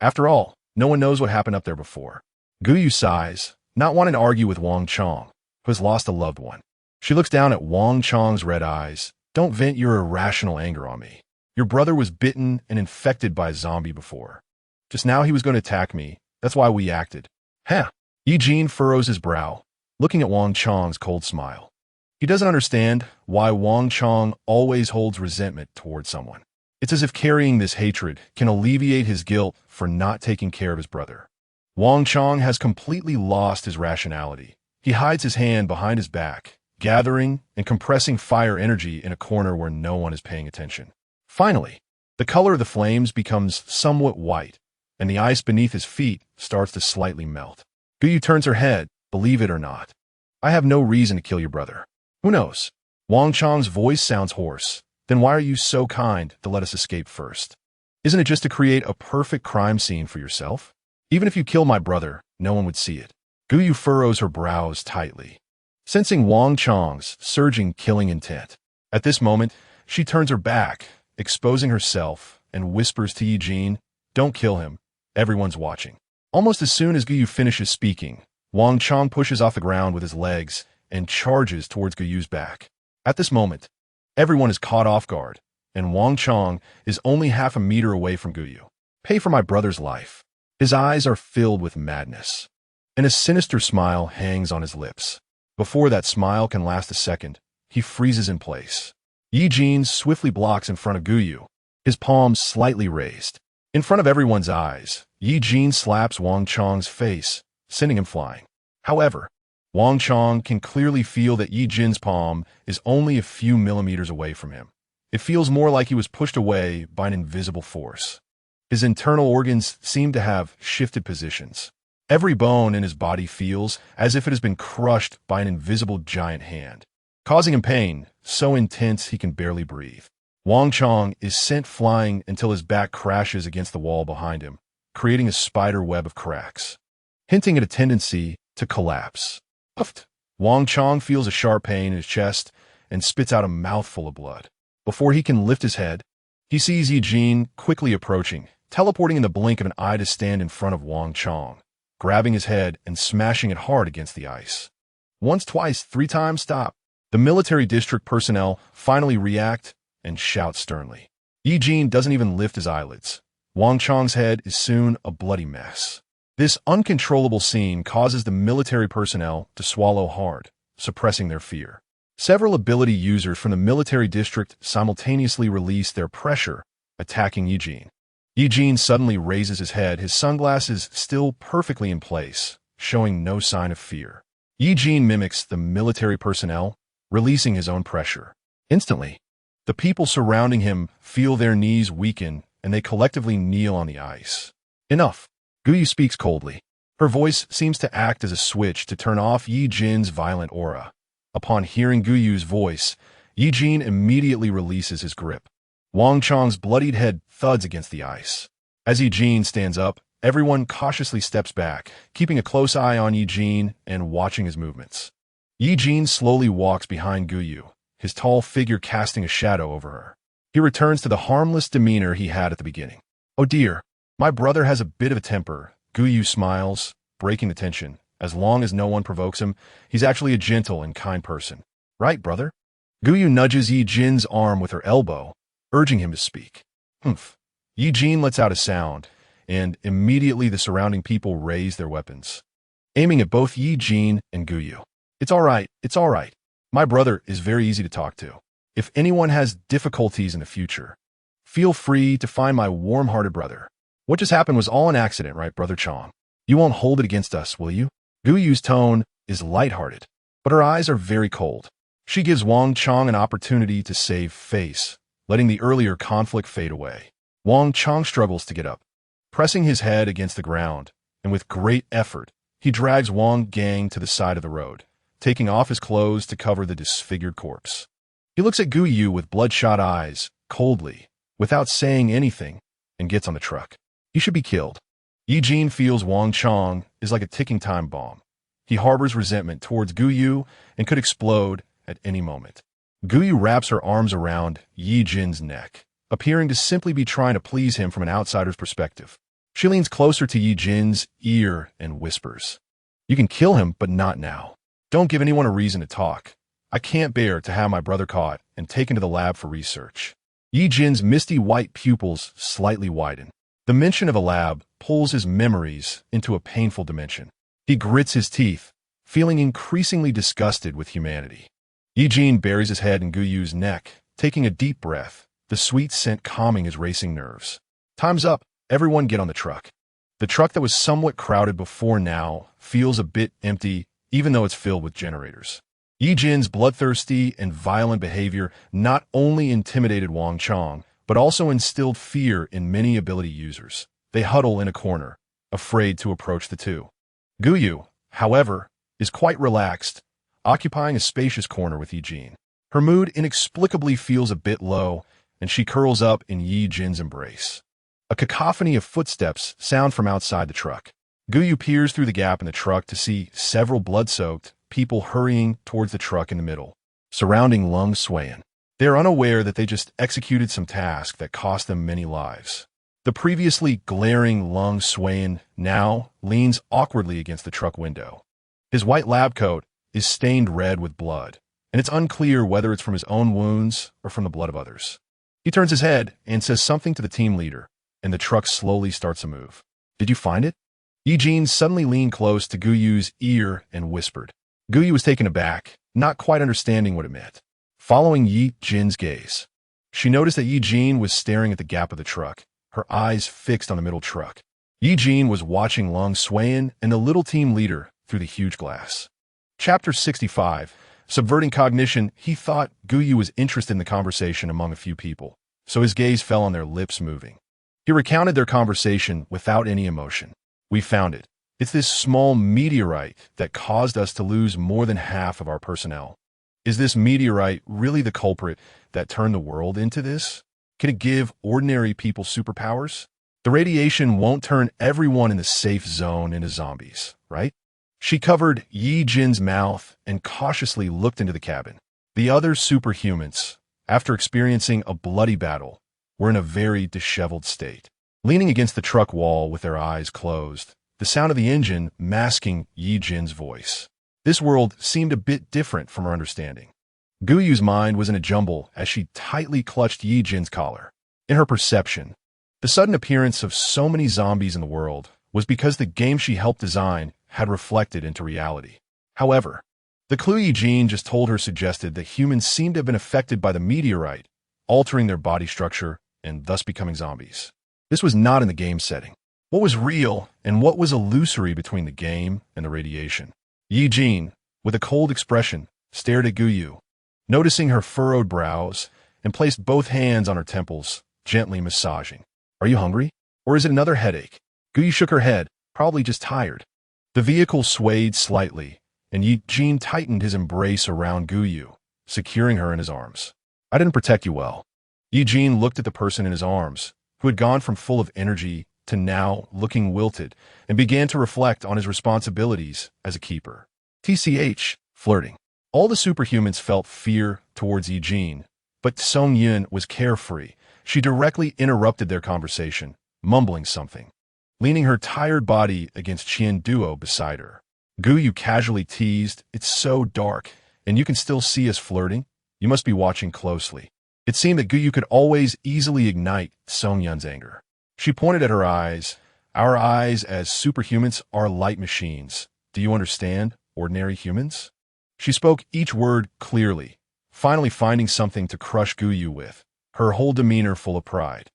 After all, no one knows what happened up there before. Guyu sighs, not wanting to argue with Wang Chong, who has lost a loved one. She looks down at Wang Chong's red eyes. "Don't vent your irrational anger on me. Your brother was bitten and infected by a zombie before. Just now he was going to attack me. That's why we acted." "Huh." Ye Jin furrows his brow, looking at Wang Chong's cold smile. He doesn't understand why Wang Chong always holds resentment toward someone. It's as if carrying this hatred can alleviate his guilt for not taking care of his brother. Wang Chong has completely lost his rationality. He hides his hand behind his back, gathering and compressing fire energy in a corner where no one is paying attention. Finally, the color of the flames becomes somewhat white, and the ice beneath his feet starts to slightly melt. Guyu turns her head, believe it or not. "I have no reason to kill your brother." "Who knows?" Wang Chong's voice sounds hoarse. "Then why are you so kind to let us escape first? Isn't it just to create a perfect crime scene for yourself? Even if you kill my brother, no one would see it." Guyu furrows her brows tightly, sensing Wang Chong's surging killing intent. At this moment, she turns her back, exposing herself, and whispers to Ye Jin, "Don't kill him. Everyone's watching." Almost as soon as Guyu finishes speaking, Wang Chong pushes off the ground with his legs and charges towards Guyu's back. At this moment, everyone is caught off guard, and Wang Chong is only half a meter away from Guyu. "Pay for my brother's life." His eyes are filled with madness, and a sinister smile hangs on his lips. Before that smile can last a second, he freezes in place. Ye Jin swiftly blocks in front of Guyu, his palms slightly raised. In front of everyone's eyes, Ye Jin slaps Wang Chong's face, sending him flying. However, Wang Chong can clearly feel that Ye Jin's palm is only a few millimeters away from him. It feels more like he was pushed away by an invisible force. His internal organs seem to have shifted positions. Every bone in his body feels as if it has been crushed by an invisible giant hand, causing him pain so intense he can barely breathe. Wang Chong is sent flying until his back crashes against the wall behind him, creating a spider web of cracks, hinting at a tendency to collapse. Puffed. Wang Chong feels a sharp pain in his chest and spits out a mouthful of blood. Before he can lift his head, he sees Ye Jin quickly approaching, teleporting in the blink of an eye to stand in front of Wang Chong, grabbing his head and smashing it hard against the ice. Once, twice, 3 times, stop. The military district personnel finally react and shout sternly. Ye Jin doesn't even lift his eyelids. Wang Chang's head is soon a bloody mess. This uncontrollable scene causes the military personnel to swallow hard, suppressing their fear. Several ability users from the military district simultaneously release their pressure, attacking Ye Jin. Ye Jin suddenly raises his head, his sunglasses still perfectly in place, showing no sign of fear. Ye Jin mimics the military personnel, releasing his own pressure. Instantly, the people surrounding him feel their knees weaken and they collectively kneel on the ice. Enough. Guyu speaks coldly. Her voice seems to act as a switch to turn off Ye Jin's violent aura. Upon hearing Guyu's voice, Ye Jin immediately releases his grip. Wang Chang's bloodied head thuds against the ice. As Ye Jin stands up, everyone cautiously steps back, keeping a close eye on Ye Jin and watching his movements. Ye Jin slowly walks behind Guyu, his tall figure casting a shadow over her. He returns to the harmless demeanor he had at the beginning. Oh dear, my brother has a bit of a temper. Guyu smiles, breaking the tension. As long as no one provokes him, he's actually a gentle and kind person. Right, brother? Guyu nudges Ye Jin's arm with her elbow, urging him to speak. Humph. Ye Jin lets out a sound, and immediately the surrounding people raise their weapons, aiming at both Ye Jin and Guyu. It's all right, it's all right. My brother is very easy to talk to. If anyone has difficulties in the future, feel free to find my warm-hearted brother. What just happened was all an accident, right, Brother Chong? You won't hold it against us, will you? Guyu's tone is lighthearted, but her eyes are very cold. She gives Wang Chang an opportunity to save face, letting the earlier conflict fade away. Wang Chang struggles to get up, pressing his head against the ground, and with great effort, he drags Wang Gang to the side of the road, taking off his clothes to cover the disfigured corpse. He looks at Guyu with bloodshot eyes, coldly, without saying anything, and gets on the truck. He should be killed. Ye Jin feels Wang Chang is like a ticking time bomb. He harbors resentment towards Guyu and could explode at any moment. Guyu wraps her arms around Ye Jin's neck, appearing to simply be trying to please him from an outsider's perspective. She leans closer to Ye Jin's ear and whispers, "You can kill him, but not now. Don't give anyone a reason to talk. I can't bear to have my brother caught and taken to the lab for research." Ye Jin's misty white pupils slightly widen. The mention of a lab pulls his memories into a painful dimension. He grits his teeth, feeling increasingly disgusted with humanity. Ye Jin buries his head in Guyu's neck, taking a deep breath, the sweet scent calming his racing nerves. Time's up. Everyone get on the truck. The truck that was somewhat crowded before now feels a bit empty, even though it's filled with generators. Ye Jin's bloodthirsty and violent behavior not only intimidated Wang Chang, but also instilled fear in many ability users. They huddle in a corner, afraid to approach the two. Guyu, however, is quite relaxed, occupying a spacious corner with Ye Jin. Her mood inexplicably feels a bit low, and she curls up in Ye Jin's embrace. A cacophony of footsteps sound from outside the truck. Guyu peers through the gap in the truck to see several blood-soaked people hurrying towards the truck in the middle, surrounding Lung Suan. They are unaware that they just executed some task that cost them many lives. The previously glaring Lung Suan now leans awkwardly against the truck window. His white lab coat is stained red with blood, and it's unclear whether it's from his own wounds or from the blood of others. He turns his head and says something to the team leader, and the truck slowly starts to move. "Did you find it?" Ye Jin suddenly leaned close to Guyu's ear and whispered. Guyu was taken aback, not quite understanding what it meant. Following Ye Jin's gaze, she noticed that Ye Jin was staring at the gap of the truck, her eyes fixed on the middle truck. Ye Jin was watching Lung Suan and the little team leader through the huge glass. Chapter 65. Subverting cognition. He thought Guyu was interested in the conversation among a few people, so his gaze fell on their lips moving. He recounted their conversation without any emotion. "We found it. It's this small meteorite that caused us to lose more than half of our personnel. Is this meteorite really the culprit that turned the world into this? Can it give ordinary people superpowers? The radiation won't turn everyone in the safe zone into zombies, right?" She covered Ye Jin's mouth and cautiously looked into the cabin. The other superhumans, after experiencing a bloody battle, were in a very disheveled state, leaning against the truck wall with their eyes closed, the sound of the engine masking Ye Jin's voice. This world seemed a bit different from her understanding. Guyu's mind was in a jumble as she tightly clutched Ye Jin's collar. In her perception, the sudden appearance of so many zombies in the world was because the game she helped design had reflected into reality. However, the clue Ye Jin just told her suggested that humans seemed to have been affected by the meteorite, altering their body structure and thus becoming zombies. This was not in the game setting. What was real and what was illusory between the game and the radiation? Ye Jin, with a cold expression, stared at Guyu, noticing her furrowed brows, and placed both hands on her temples, gently massaging. Are you hungry? Or is it another headache? Guyu shook her head, probably just tired. The vehicle swayed slightly, and Ye Jin tightened his embrace around Guyu, securing her in his arms. I didn't protect you well. Ye Jin looked at the person in his arms, who had gone from full of energy to now looking wilted, and began to reflect on his responsibilities as a keeper. TCH, flirting. All the superhumans felt fear towards Ye Jin, but Song Yun was carefree. She directly interrupted their conversation, mumbling something, leaning her tired body against Qian Duo beside her. Guyu casually teased, "It's so dark, and you can still see us flirting? You must be watching closely." It seemed that Guyu could always easily ignite Song Yun's anger. She pointed at her eyes. "Our eyes as superhumans are light machines. Do you understand, ordinary humans?" She spoke each word clearly, finally finding something to crush Guyu with, her whole demeanor full of pride.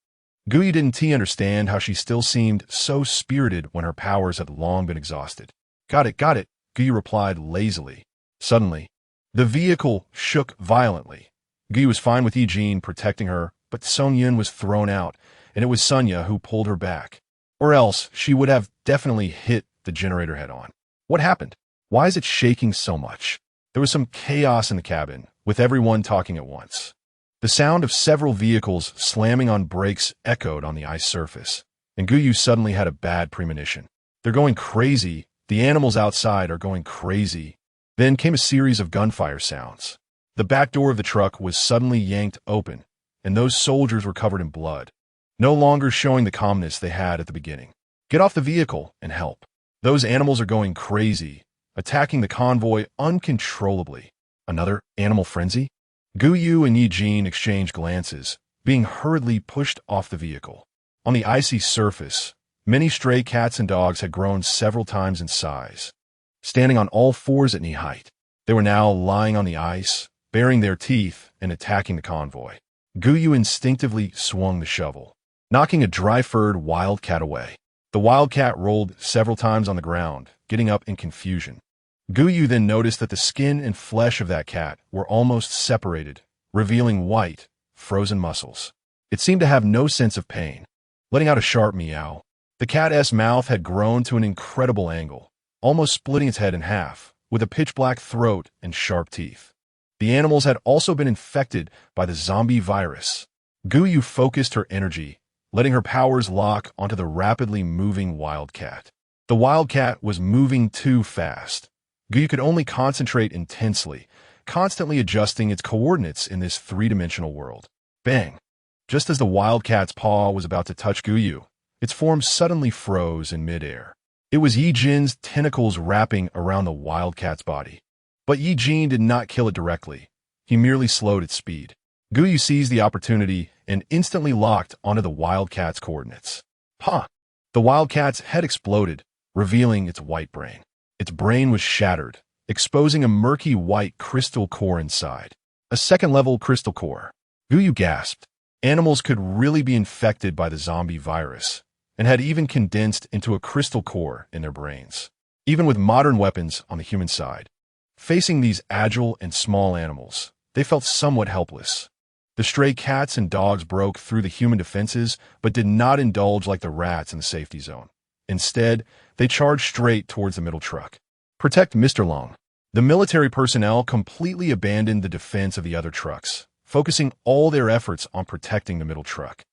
Guyu didn't understand how she still seemed so spirited when her powers had long been exhausted. Got it, Guyu replied lazily. Suddenly, the vehicle shook violently. Guyu was fine with Ye Jin protecting her, but Song Yun was thrown out, and it was Sunya who pulled her back. Or else, she would have definitely hit the generator head-on. What happened? Why is it shaking so much? There was some chaos in the cabin, with everyone talking at once. The sound of several vehicles slamming on brakes echoed on the ice surface, and Guyu suddenly had a bad premonition. They're going crazy. The animals outside are going crazy. Then came a series of gunfire sounds. The back door of the truck was suddenly yanked open, and those soldiers were covered in blood, no longer showing the calmness they had at the beginning. Get off the vehicle and help. Those animals are going crazy, attacking the convoy uncontrollably. Another animal frenzy? Guyu and Ye Jin exchanged glances, being hurriedly pushed off the vehicle. On the icy surface, many stray cats and dogs had grown several times in size. Standing on all fours at knee height, they were now lying on the ice, baring their teeth and attacking the convoy. Guyu instinctively swung the shovel, knocking a dry-furred wildcat away. The wildcat rolled several times on the ground, getting up in confusion. Guyu then noticed that the skin and flesh of that cat were almost separated, revealing white, frozen muscles. It seemed to have no sense of pain, letting out a sharp meow. The cat's mouth had grown to an incredible angle, almost splitting its head in half, with a pitch-black throat and sharp teeth. The animals had also been infected by the zombie virus. Guyu focused her energy, letting her powers lock onto the rapidly moving wildcat. The wildcat was moving too fast. Guyu could only concentrate intensely, constantly adjusting its coordinates in this three-dimensional world. Bang! Just as the wildcat's paw was about to touch Guyu, its form suddenly froze in midair. It was Ye Jin's tentacles wrapping around the wildcat's body. But Ye Jin did not kill it directly. He merely slowed its speed. Guyu seized the opportunity and instantly locked onto the wildcat's coordinates. Ha! The wildcat's head exploded, revealing its white brain. Its brain was shattered, exposing a murky white crystal core inside. A second-level crystal core. Guyu gasped. Animals could really be infected by the zombie virus, and had even condensed into a crystal core in their brains. Even with modern weapons on the human side, facing these agile and small animals, they felt somewhat helpless. The stray cats and dogs broke through the human defenses, but did not indulge like the rats in the safety zone. Instead, they charged straight towards the middle truck. Protect Mr. Long. The military personnel completely abandoned the defense of the other trucks, focusing all their efforts on protecting the middle truck.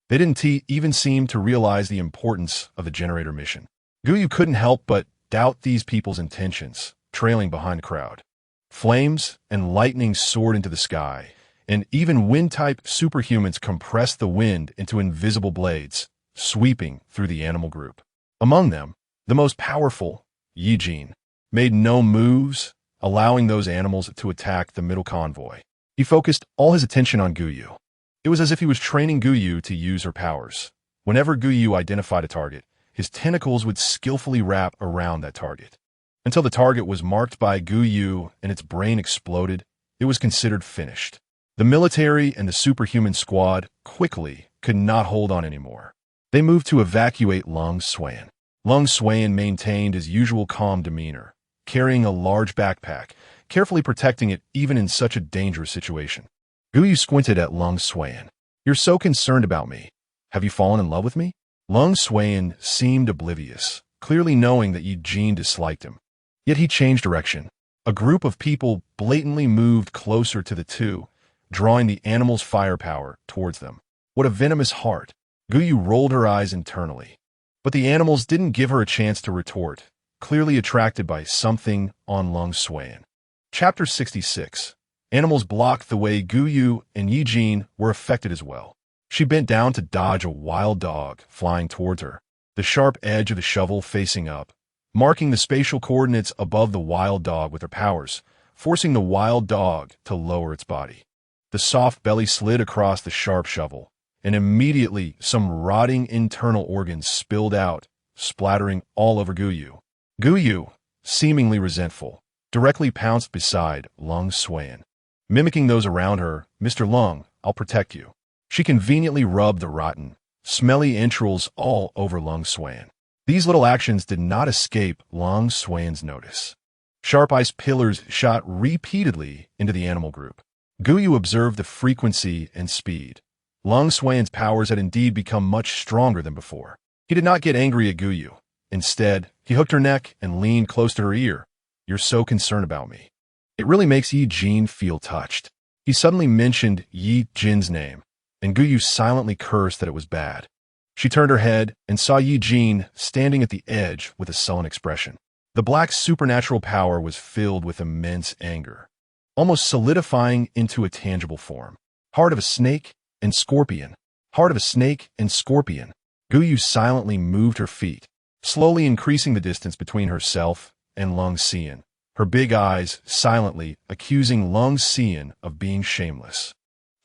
They didn't even seem to realize the importance of the generator mission. Guyu couldn't help but doubt these people's intentions, trailing behind the crowd. Flames and lightning soared into the sky, and even wind-type superhumans compressed the wind into invisible blades, sweeping through the animal group. Among them, the most powerful, Ye Jin, made no moves, allowing those animals to attack the middle convoy. He focused all his attention on Guyu. It was as if he was training Guyu to use her powers. Whenever Guyu identified a target, his tentacles would skillfully wrap around that target. Until the target was marked by Guyu and its brain exploded, it was considered finished. The military and the superhuman squad quickly could not hold on anymore. They moved to evacuate Long Xuan. Long Xuan maintained his usual calm demeanor, carrying a large backpack, carefully protecting it even in such a dangerous situation. Guyu squinted at Long Xuan. "You're so concerned about me. Have you fallen in love with me?" Long Xuan seemed oblivious, clearly knowing that Ye Jin disliked him. Yet he changed direction. A group of people blatantly moved closer to the two, drawing the animal's firepower towards them. What a venomous heart! Guyu rolled her eyes internally. But the animals didn't give her a chance to retort, clearly attracted by something on Long Xuan. Chapter 66. Animals blocked the way. Guyu and Ye Jin were affected as well. She bent down to dodge a wild dog flying towards her, the sharp edge of the shovel facing up, marking the spatial coordinates above the wild dog with her powers, forcing the wild dog to lower its body. The soft belly slid across the sharp shovel, and immediately some rotting internal organs spilled out, splattering all over Guyu. Guyu, seemingly resentful, directly pounced beside Long Xuan. Mimicking those around her, "Mr. Long, I'll protect you." She conveniently rubbed the rotten, smelly entrails all over Long Xuan. These little actions did not escape Long Xuan's notice. Sharp ice pillars shot repeatedly into the animal group. Guyu observed the frequency and speed. Long Xuan's powers had indeed become much stronger than before. He did not get angry at Guyu. Instead, he hooked her neck and leaned close to her ear. "You're so concerned about me. It really makes Ye Jin feel touched." He suddenly mentioned Ye Jin's name, and Guyu silently cursed that it was bad. She turned her head and saw Ye Jin standing at the edge with a sullen expression. The black supernatural power was filled with immense anger, almost solidifying into a tangible form. Heart of a snake and scorpion. Heart of a snake and scorpion. Guyu silently moved her feet, slowly increasing the distance between herself and Long Xian, her big eyes silently accusing Long Xian of being shameless.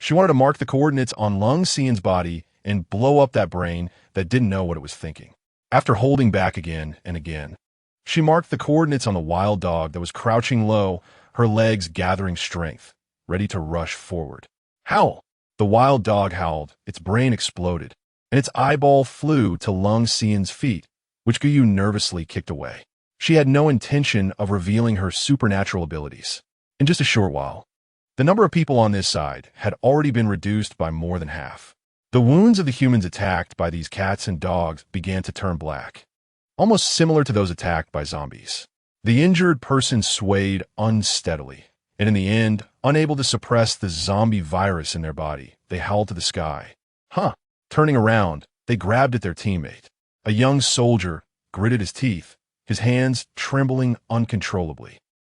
She wanted to mark the coordinates on Long Xian's body and blow up that brain that didn't know what it was thinking. After holding back again and again, she marked the coordinates on the wild dog that was crouching low, her legs gathering strength, ready to rush forward. "Howl!" The wild dog howled, its brain exploded, and its eyeball flew to Long Xian's feet, which Guyu nervously kicked away. She had no intention of revealing her supernatural abilities. In just a short while, the number of people on this side had already been reduced by more than half. The wounds of the humans attacked by these cats and dogs began to turn black, almost similar to those attacked by zombies. The injured person swayed unsteadily, and in the end, unable to suppress the zombie virus in their body, they howled to the sky. "Huh!" Turning around, they grabbed at their teammate. A young soldier gritted his teeth, his hands trembling uncontrollably.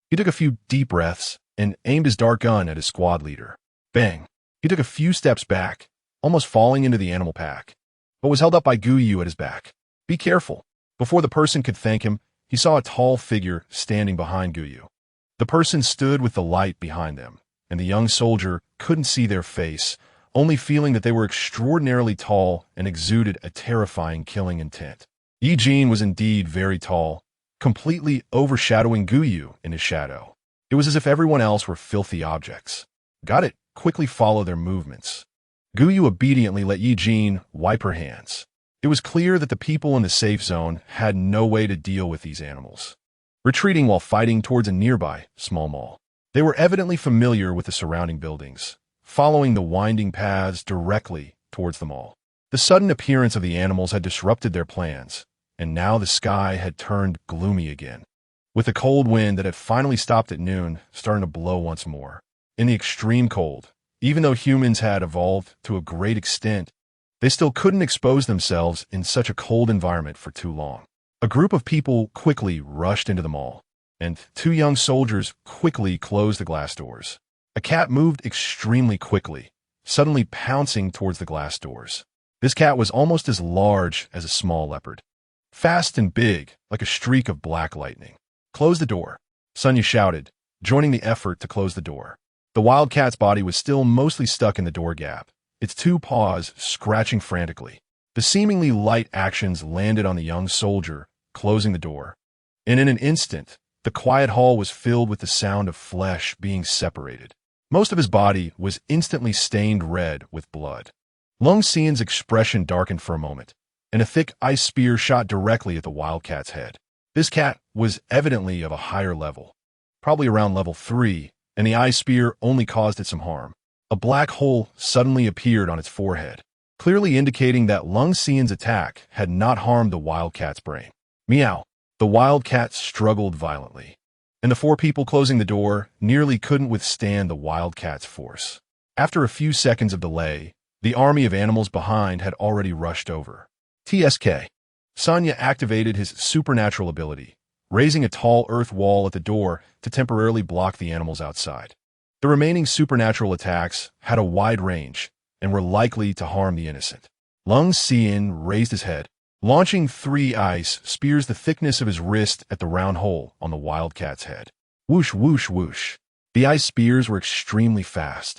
He took a few deep breaths and aimed his dart gun at his squad leader. Bang! He took a few steps back, almost falling into the animal pack, but was held up by Guyu at his back. "Be careful." Before the person could thank him, he saw a tall figure standing behind Guyu. The person stood with the light behind them, and the young soldier couldn't see their face, only feeling that they were extraordinarily tall and exuded a terrifying killing intent. Ye Jin was indeed very tall, completely overshadowing Guyu in his shadow. It was as if everyone else were filthy objects. "Got it." Quickly follow their movements. Guyu obediently let Ye Jin wipe her hands. It was clear that the people in the safe zone had no way to deal with these animals, retreating while fighting towards a nearby small mall. They were evidently familiar with the surrounding buildings, following the winding paths directly towards the mall. The sudden appearance of the animals had disrupted their plans, and now the sky had turned gloomy again, with the cold wind that had finally stopped at noon starting to blow once more. In the extreme cold, even though humans had evolved to a great extent, they still couldn't expose themselves in such a cold environment for too long. A group of people quickly rushed into the mall, and two young soldiers quickly closed the glass doors. A cat moved extremely quickly, suddenly pouncing towards the glass doors. This cat was almost as large as a small leopard, fast and big, like a streak of black lightning. "Close the door," Sonia shouted, joining the effort to close the door. The wildcat's body was still mostly stuck in the door gap, its two paws scratching frantically. The seemingly light actions landed on the young soldier, closing the door. And in an instant, the quiet hall was filled with the sound of flesh being separated. Most of his body was instantly stained red with blood. Lung Xian's expression darkened for a moment, and a thick ice spear shot directly at the wildcat's head. This cat was evidently of a higher level, probably around level 3, and the ice spear only caused it some harm. A black hole suddenly appeared on its forehead, clearly indicating that Lung Xian's attack had not harmed the wildcat's brain. Meow. The wildcat struggled violently, and the four people closing the door nearly couldn't withstand the wildcat's force. After a few seconds of delay, the army of animals behind had already rushed over. TSK. Sanya activated his supernatural ability, raising a tall earth wall at the door to temporarily block the animals outside. The remaining supernatural attacks had a wide range and were likely to harm the innocent. Lung Xian raised his head, launching 3 ice spears the thickness of his wrist at the round hole on the wildcat's head. Whoosh, whoosh, whoosh. The ice spears were extremely fast,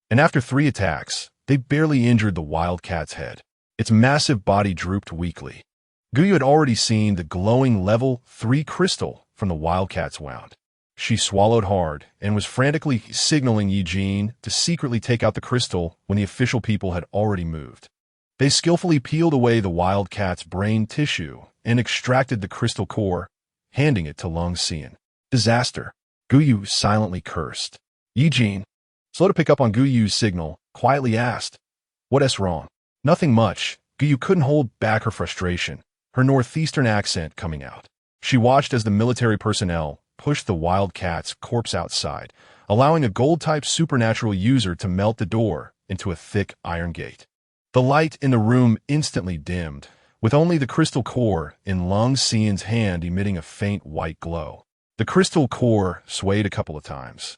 and after 3 attacks, they barely injured the wildcat's head. Its massive body drooped weakly. Guyu had already seen the glowing level 3 crystal from the wildcat's wound. She swallowed hard and was frantically signaling Ye Jin to secretly take out the crystal when the official people had already moved. They skillfully peeled away the wildcat's brain tissue and extracted the crystal core, handing it to Lung Xian. Disaster. Guyu silently cursed. Ye Jin, slow to pick up on Guyu's signal, quietly asked, "What's wrong?" Nothing much. Guyu couldn't hold back her frustration, her northeastern accent coming out. She watched as the military personnel pushed the wildcat's corpse outside, allowing a gold-type supernatural user to melt the door into a thick iron gate. The light in the room instantly dimmed, with only the crystal core in Lung Xian's hand emitting a faint white glow. The crystal core swayed a couple of times,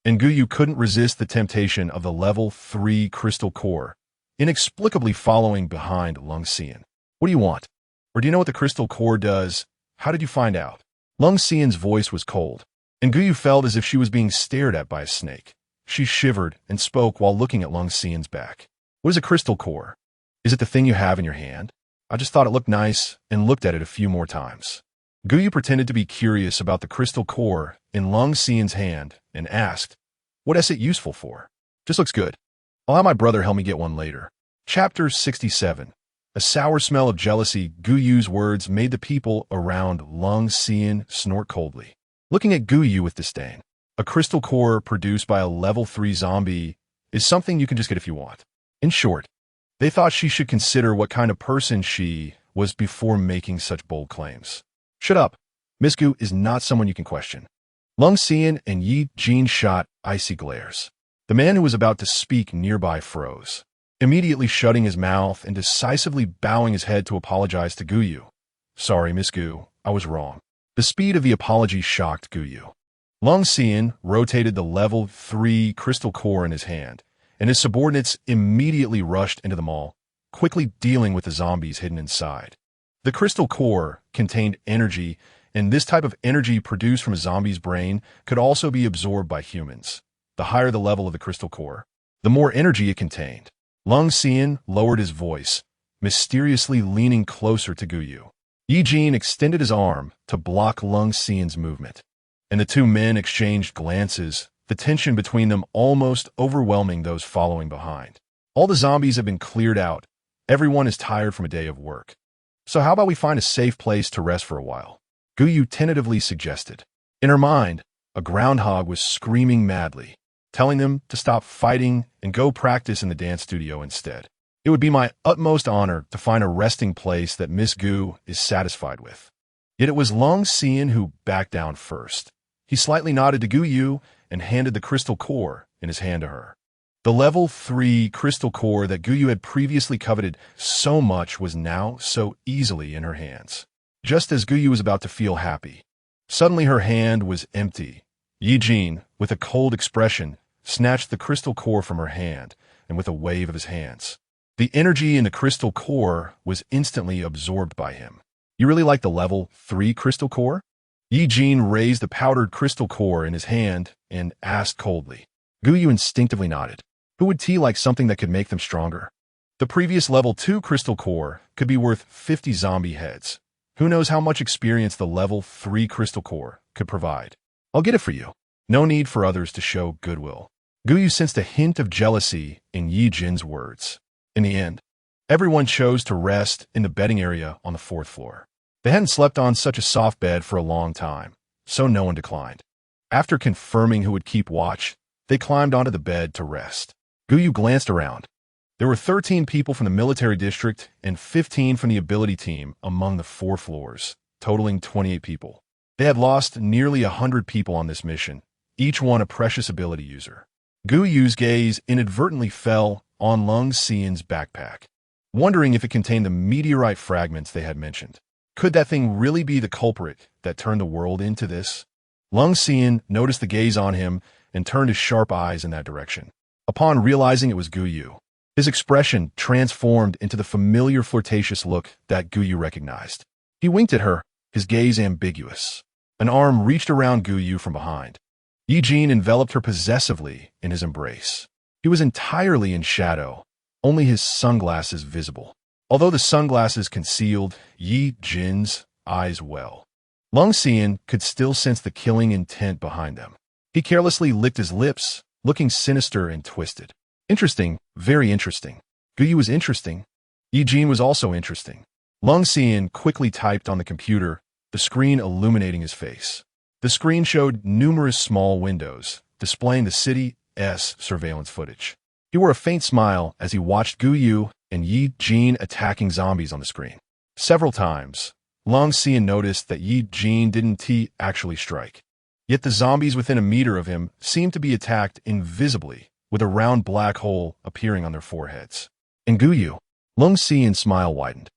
and Guyu couldn't resist the temptation of the level 3 crystal core, inexplicably following behind Lung Xian. "What do you want? Or do you know what the crystal core does? How did you find out?" Lung Xian's voice was cold, and Guyu felt as if she was being stared at by a snake. She shivered and spoke while looking at Lung Xian's back. "What is a crystal core? Is it the thing you have in your hand? I just thought it looked nice and looked at it a few more times." Guyu pretended to be curious about the crystal core in Lung Xian's hand and asked, "What is it useful for?" "Just looks good. I'll have my brother help me get one later." Chapter 67. A sour smell of jealousy. Guyu's words made the people around Lung Xian snort coldly, looking at Guyu with disdain. A crystal core produced by a level 3 zombie is something you can just get if you want. In short, they thought she should consider what kind of person she was before making such bold claims. "Shut up. Miss Gu is not someone you can question." Lung Xian and Ye Jin shot icy glares. The man who was about to speak nearby froze, immediately shutting his mouth and decisively bowing his head to apologize to Guyu. "Sorry, Miss Gu, I was wrong." The speed of the apology shocked Guyu. Lung Xian rotated the level 3 crystal core in his hand, and his subordinates immediately rushed into the mall, quickly dealing with the zombies hidden inside. The crystal core contained energy, and this type of energy produced from a zombie's brain could also be absorbed by humans. The higher the level of the crystal core, the more energy it contained. Lung Xian lowered his voice, mysteriously leaning closer to Guyu. Ye Jin extended his arm to block Lung Xian's movement, and the two men exchanged glances, the tension between them almost overwhelming those following behind. All the zombies have been cleared out. Everyone is tired from a day of work. So how about we find a safe place to rest for a while? Guyu tentatively suggested. In her mind, a groundhog was screaming madly, telling them to stop fighting and go practice in the dance studio instead. It would be my utmost honor to find a resting place that Miss Gu is satisfied with. Yet it was Lung Xian who backed down first. He slightly nodded to Guyu and handed the crystal core in his hand to her. The level 3 crystal core that Guyu had previously coveted so much was now so easily in her hands. Just as Guyu was about to feel happy, suddenly her hand was empty. Ye Jin, with a cold expression, snatched the crystal core from her hand, and with a wave of his hands, the energy in the crystal core was instantly absorbed by him. "You really like the level 3 crystal core?" Ye Jin raised the powdered crystal core in his hand and asked coldly. Guyu instinctively nodded. Who would tea like something that could make them stronger? The previous level 2 crystal core could be worth 50 zombie heads. Who knows how much experience the level 3 crystal core could provide? I'll get it for you. No need for others to show goodwill. Guyu sensed a hint of jealousy in Ye Jin's words. In the end, everyone chose to rest in the bedding area on the 4th floor. They hadn't slept on such a soft bed for a long time, so no one declined. After confirming who would keep watch, they climbed onto the bed to rest. Guyu glanced around. There were 13 people from the military district and 15 from the ability team among the 4 floors, totaling 28 people. They had lost nearly 100 people on this mission, each one a precious ability user. Guyu's gaze inadvertently fell on Lung Xian's backpack, wondering if it contained the meteorite fragments they had mentioned. Could that thing really be the culprit that turned the world into this? Lung Xian noticed the gaze on him and turned his sharp eyes in that direction. Upon realizing it was Guyu, his expression transformed into the familiar flirtatious look that Guyu recognized. He winked at her, his gaze ambiguous. An arm reached around Guyu from behind. Ye Jin enveloped her possessively in his embrace. He was entirely in shadow, only his sunglasses visible. Although the sunglasses concealed Ye Jin's eyes well, Lung Xian could still sense the killing intent behind them. He carelessly licked his lips, looking sinister and twisted. Interesting, very interesting. Guyu was interesting. Ye Jin was also interesting. Lung Xian quickly typed on the computer, the screen illuminating his face. The screen showed numerous small windows, displaying the city's surveillance footage. He wore a faint smile as he watched Guyu and Ye Jin attacking zombies on the screen. Several times, Lung Xian noticed that Ye Jin didn't actually strike. Yet the zombies within a meter of him seemed to be attacked invisibly, with a round black hole appearing on their foreheads. And Guyu, Lung Xian's smile widened.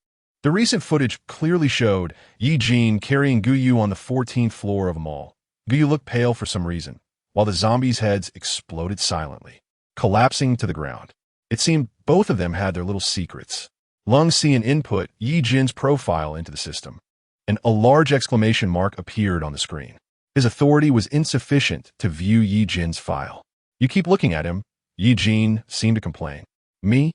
The recent footage clearly showed Ye Jin carrying Guyu on the 14th floor of a mall. Guyu looked pale for some reason, while the zombies' heads exploded silently, collapsing to the ground. It seemed both of them had their little secrets. Lung Xian input Ye Jin's profile into the system, and a large exclamation mark appeared on the screen. His authority was insufficient to view Ye Jin's file. You keep looking at him, Ye Jin seemed to complain. Me?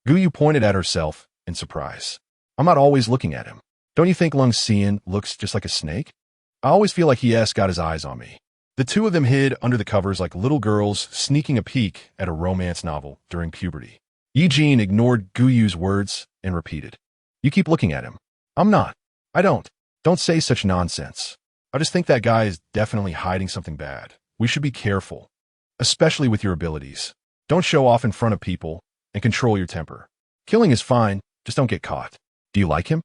Guyu pointed at herself in surprise. I'm not always looking at him. Don't you think Lung Xian looks just like a snake? I always feel like he's got his eyes on me. The two of them hid under the covers like little girls sneaking a peek at a romance novel during puberty. Ye Jin ignored Guyu's words and repeated. You keep looking at him. I'm not. I don't. Don't say such nonsense. I just think that guy is definitely hiding something bad. We should be careful, especially with your abilities. Don't show off in front of people and control your temper. Killing is fine, just don't get caught. Do you like him?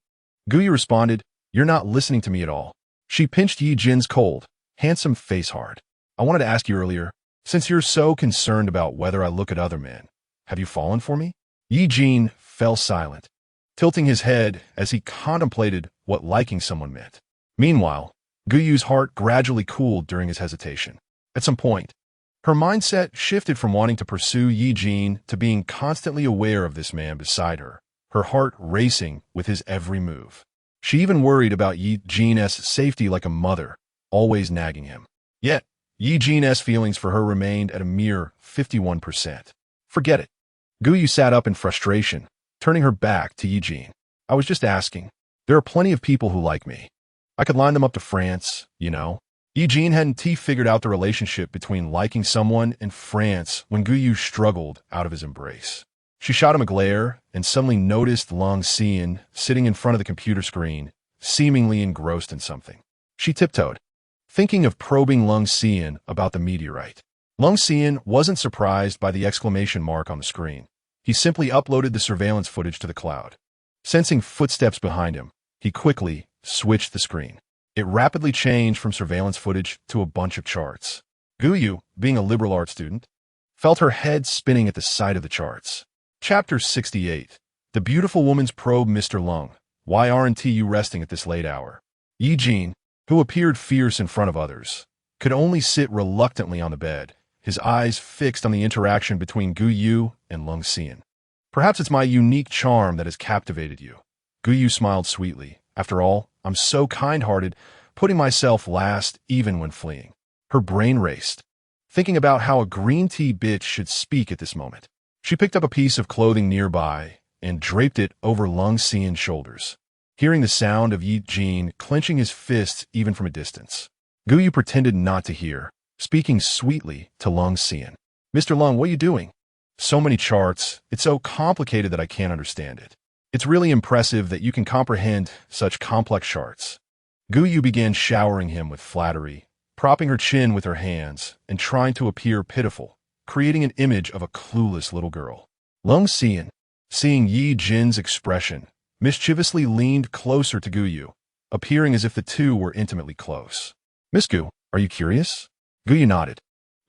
Guyu responded, You're not listening to me at all. She pinched Ye Jin's cold, handsome face hard. I wanted to ask you earlier, since you're so concerned about whether I look at other men, have you fallen for me? Ye Jin fell silent, tilting his head as he contemplated what liking someone meant. Meanwhile, Guyu's heart gradually cooled during his hesitation. At some point, her mindset shifted from wanting to pursue Ye Jin to being constantly aware of this man beside her, her heart racing with his every move. She even worried about Ye Jin's safety like a mother, always nagging him. Yet, Ye Jin's feelings for her remained at a mere 51%. Forget it. Guyu sat up in frustration, turning her back to Ye Jin. I was just asking. There are plenty of people who like me. I could line them up to France, you know. Ye Jin hadn't figured out the relationship between liking someone and France when Guyu struggled out of his embrace. She shot him a glare and suddenly noticed Lung Xian sitting in front of the computer screen, seemingly engrossed in something. She tiptoed, thinking of probing Lung Xian about the meteorite. Lung Xian wasn't surprised by the exclamation mark on the screen. He simply uploaded the surveillance footage to the cloud. Sensing footsteps behind him, he quickly switched the screen. It rapidly changed from surveillance footage to a bunch of charts. Guyu, being a liberal arts student, felt her head spinning at the sight of the charts. Chapter 68. The beautiful woman's probe Mr. Lung. Why aren't you resting at this late hour? Ye Jin, who appeared fierce in front of others, could only sit reluctantly on the bed, his eyes fixed on the interaction between Guyu and Lung Xian. Perhaps it's my unique charm that has captivated you. Guyu smiled sweetly. After all, I'm so kind-hearted, putting myself last even when fleeing. Her brain raced. thinking about how a green tea bitch should speak at this moment. She picked up a piece of clothing nearby and draped it over Lung Xian's shoulders, hearing the sound of Ye Jin clenching his fists even from a distance. Guyu pretended not to hear, speaking sweetly to Lung Xian. "Mr. Lung, what are you doing?" "So many charts. It's so complicated that I can't understand it." "It's really impressive that you can comprehend such complex charts." Guyu began showering him with flattery, propping her chin with her hands and trying to appear pitiful, creating an image of a clueless little girl. Lung Xian, seeing Ye Jin's expression, mischievously leaned closer to Guyu, appearing as if the two were intimately close. "Miss Gu, are you curious?" Guyu nodded.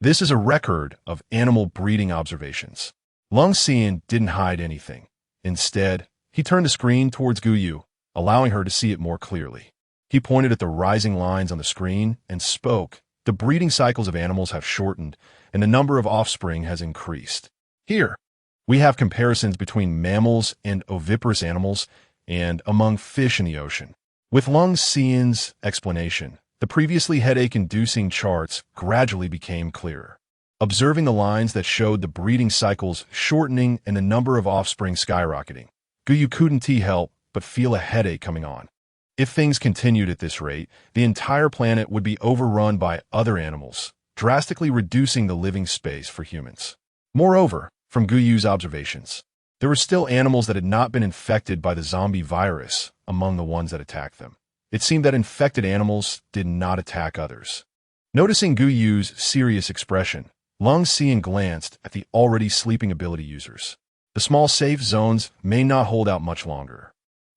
"This is a record of animal breeding observations." Lung Xian didn't hide anything. Instead, he turned the screen towards Guyu, allowing her to see it more clearly. He pointed at the rising lines on the screen and spoke. "The breeding cycles of animals have shortened, and the number of offspring has increased. Here, we have comparisons between mammals and oviparous animals and among fish in the ocean." With Lung Xian's explanation, the previously headache-inducing charts gradually became clearer. Observing the lines that showed the breeding cycles shortening and the number of offspring skyrocketing, Guyu couldn't help but feel a headache coming on. If things continued at this rate, the entire planet would be overrun by other animals, drastically reducing the living space for humans. Moreover, from Guyu's observations, there were still animals that had not been infected by the zombie virus among the ones that attacked them. It seemed that infected animals did not attack others. Noticing Guyu's serious expression, Lung Xian glanced at the already sleeping ability users. The small safe zones may not hold out much longer.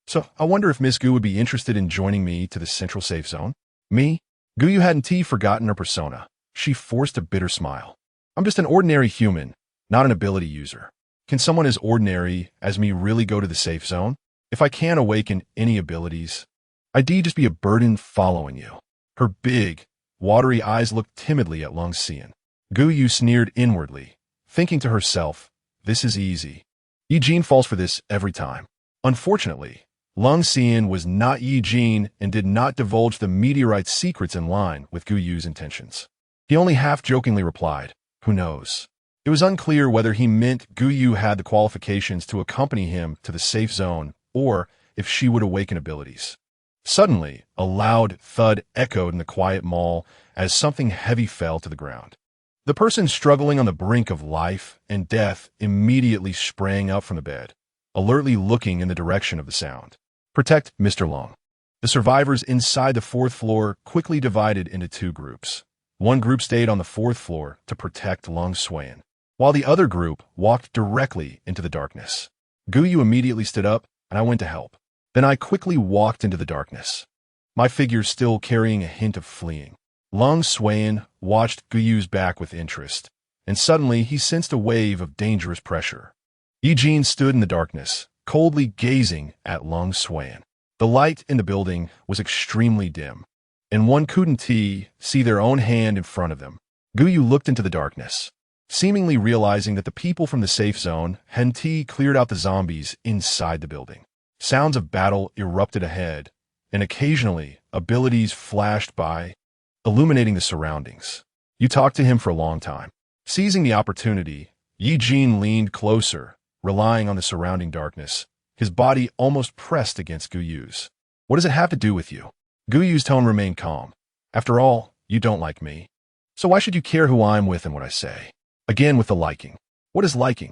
"So, I wonder if Miss Gu would be interested in joining me to the central safe zone?" "Me?" Guyu hadn't forgotten her persona. She forced a bitter smile. "I'm just an ordinary human, not an ability user. Can someone as ordinary as me really go to the safe zone? If I can't awaken any abilities, I'd just be a burden following you." Her big, watery eyes looked timidly at Lung Xian. Guyu sneered inwardly, thinking to herself, "This is easy. Ye Jin falls for this every time." Unfortunately, Lung Xian was not Ye Jin and did not divulge the meteorite's secrets in line with Guyu's intentions. He only half-jokingly replied, "Who knows?" It was unclear whether he meant Guyu had the qualifications to accompany him to the safe zone or if she would awaken abilities. Suddenly, a loud thud echoed in the quiet mall as something heavy fell to the ground. The person struggling on the brink of life and death immediately sprang up from the bed, alertly looking in the direction of the sound. "Protect Mr. Long." The survivors inside the fourth floor quickly divided into two groups. One group stayed on the fourth floor to protect Lung Xian, while the other group walked directly into the darkness. Guyu immediately stood up, and I went to help. Then I quickly walked into the darkness, my figure still carrying a hint of fleeing. Lung Xian watched Guyu's back with interest, and suddenly he sensed a wave of dangerous pressure. Ye Jin stood in the darkness, coldly gazing at Lung Xian. The light in the building was extremely dim, and one couldn't see their own hand in front of them. Guyu looked into the darkness, seemingly realizing that the people from the safe zone hadn't cleared out the zombies inside the building. Sounds of battle erupted ahead, and occasionally abilities flashed by, illuminating the surroundings. You talked to him for a long time. Seizing the opportunity, Ye Jin leaned closer, relying on the surrounding darkness, his body almost pressed against Guyu's. "What does it have to do with you?" Guyu's tone remained calm. "After all, you don't like me. So why should you care who I'm with and what I say?" Again with the liking. What is liking?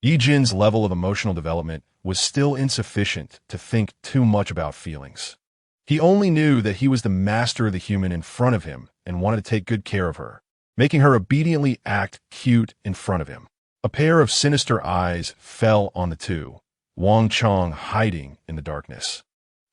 Ye Jin's level of emotional development was still insufficient to think too much about feelings. He only knew that he was the master of the human in front of him and wanted to take good care of her, making her obediently act cute in front of him. A pair of sinister eyes fell on the two, Wang Chong hiding in the darkness,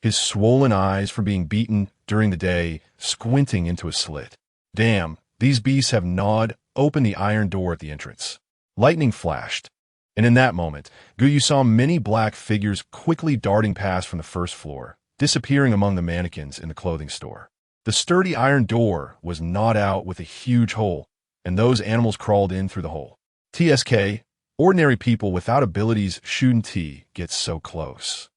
his swollen eyes from being beaten during the day squinting into a slit. Damn, these beasts have gnawed open the iron door at the entrance. Lightning flashed, and in that moment, Guyu saw many black figures quickly darting past from the first floor, disappearing among the mannequins in the clothing store. The sturdy iron door was gnawed out with a huge hole, and those animals crawled in through the hole. TSK, ordinary people without abilities shouldn't get so close.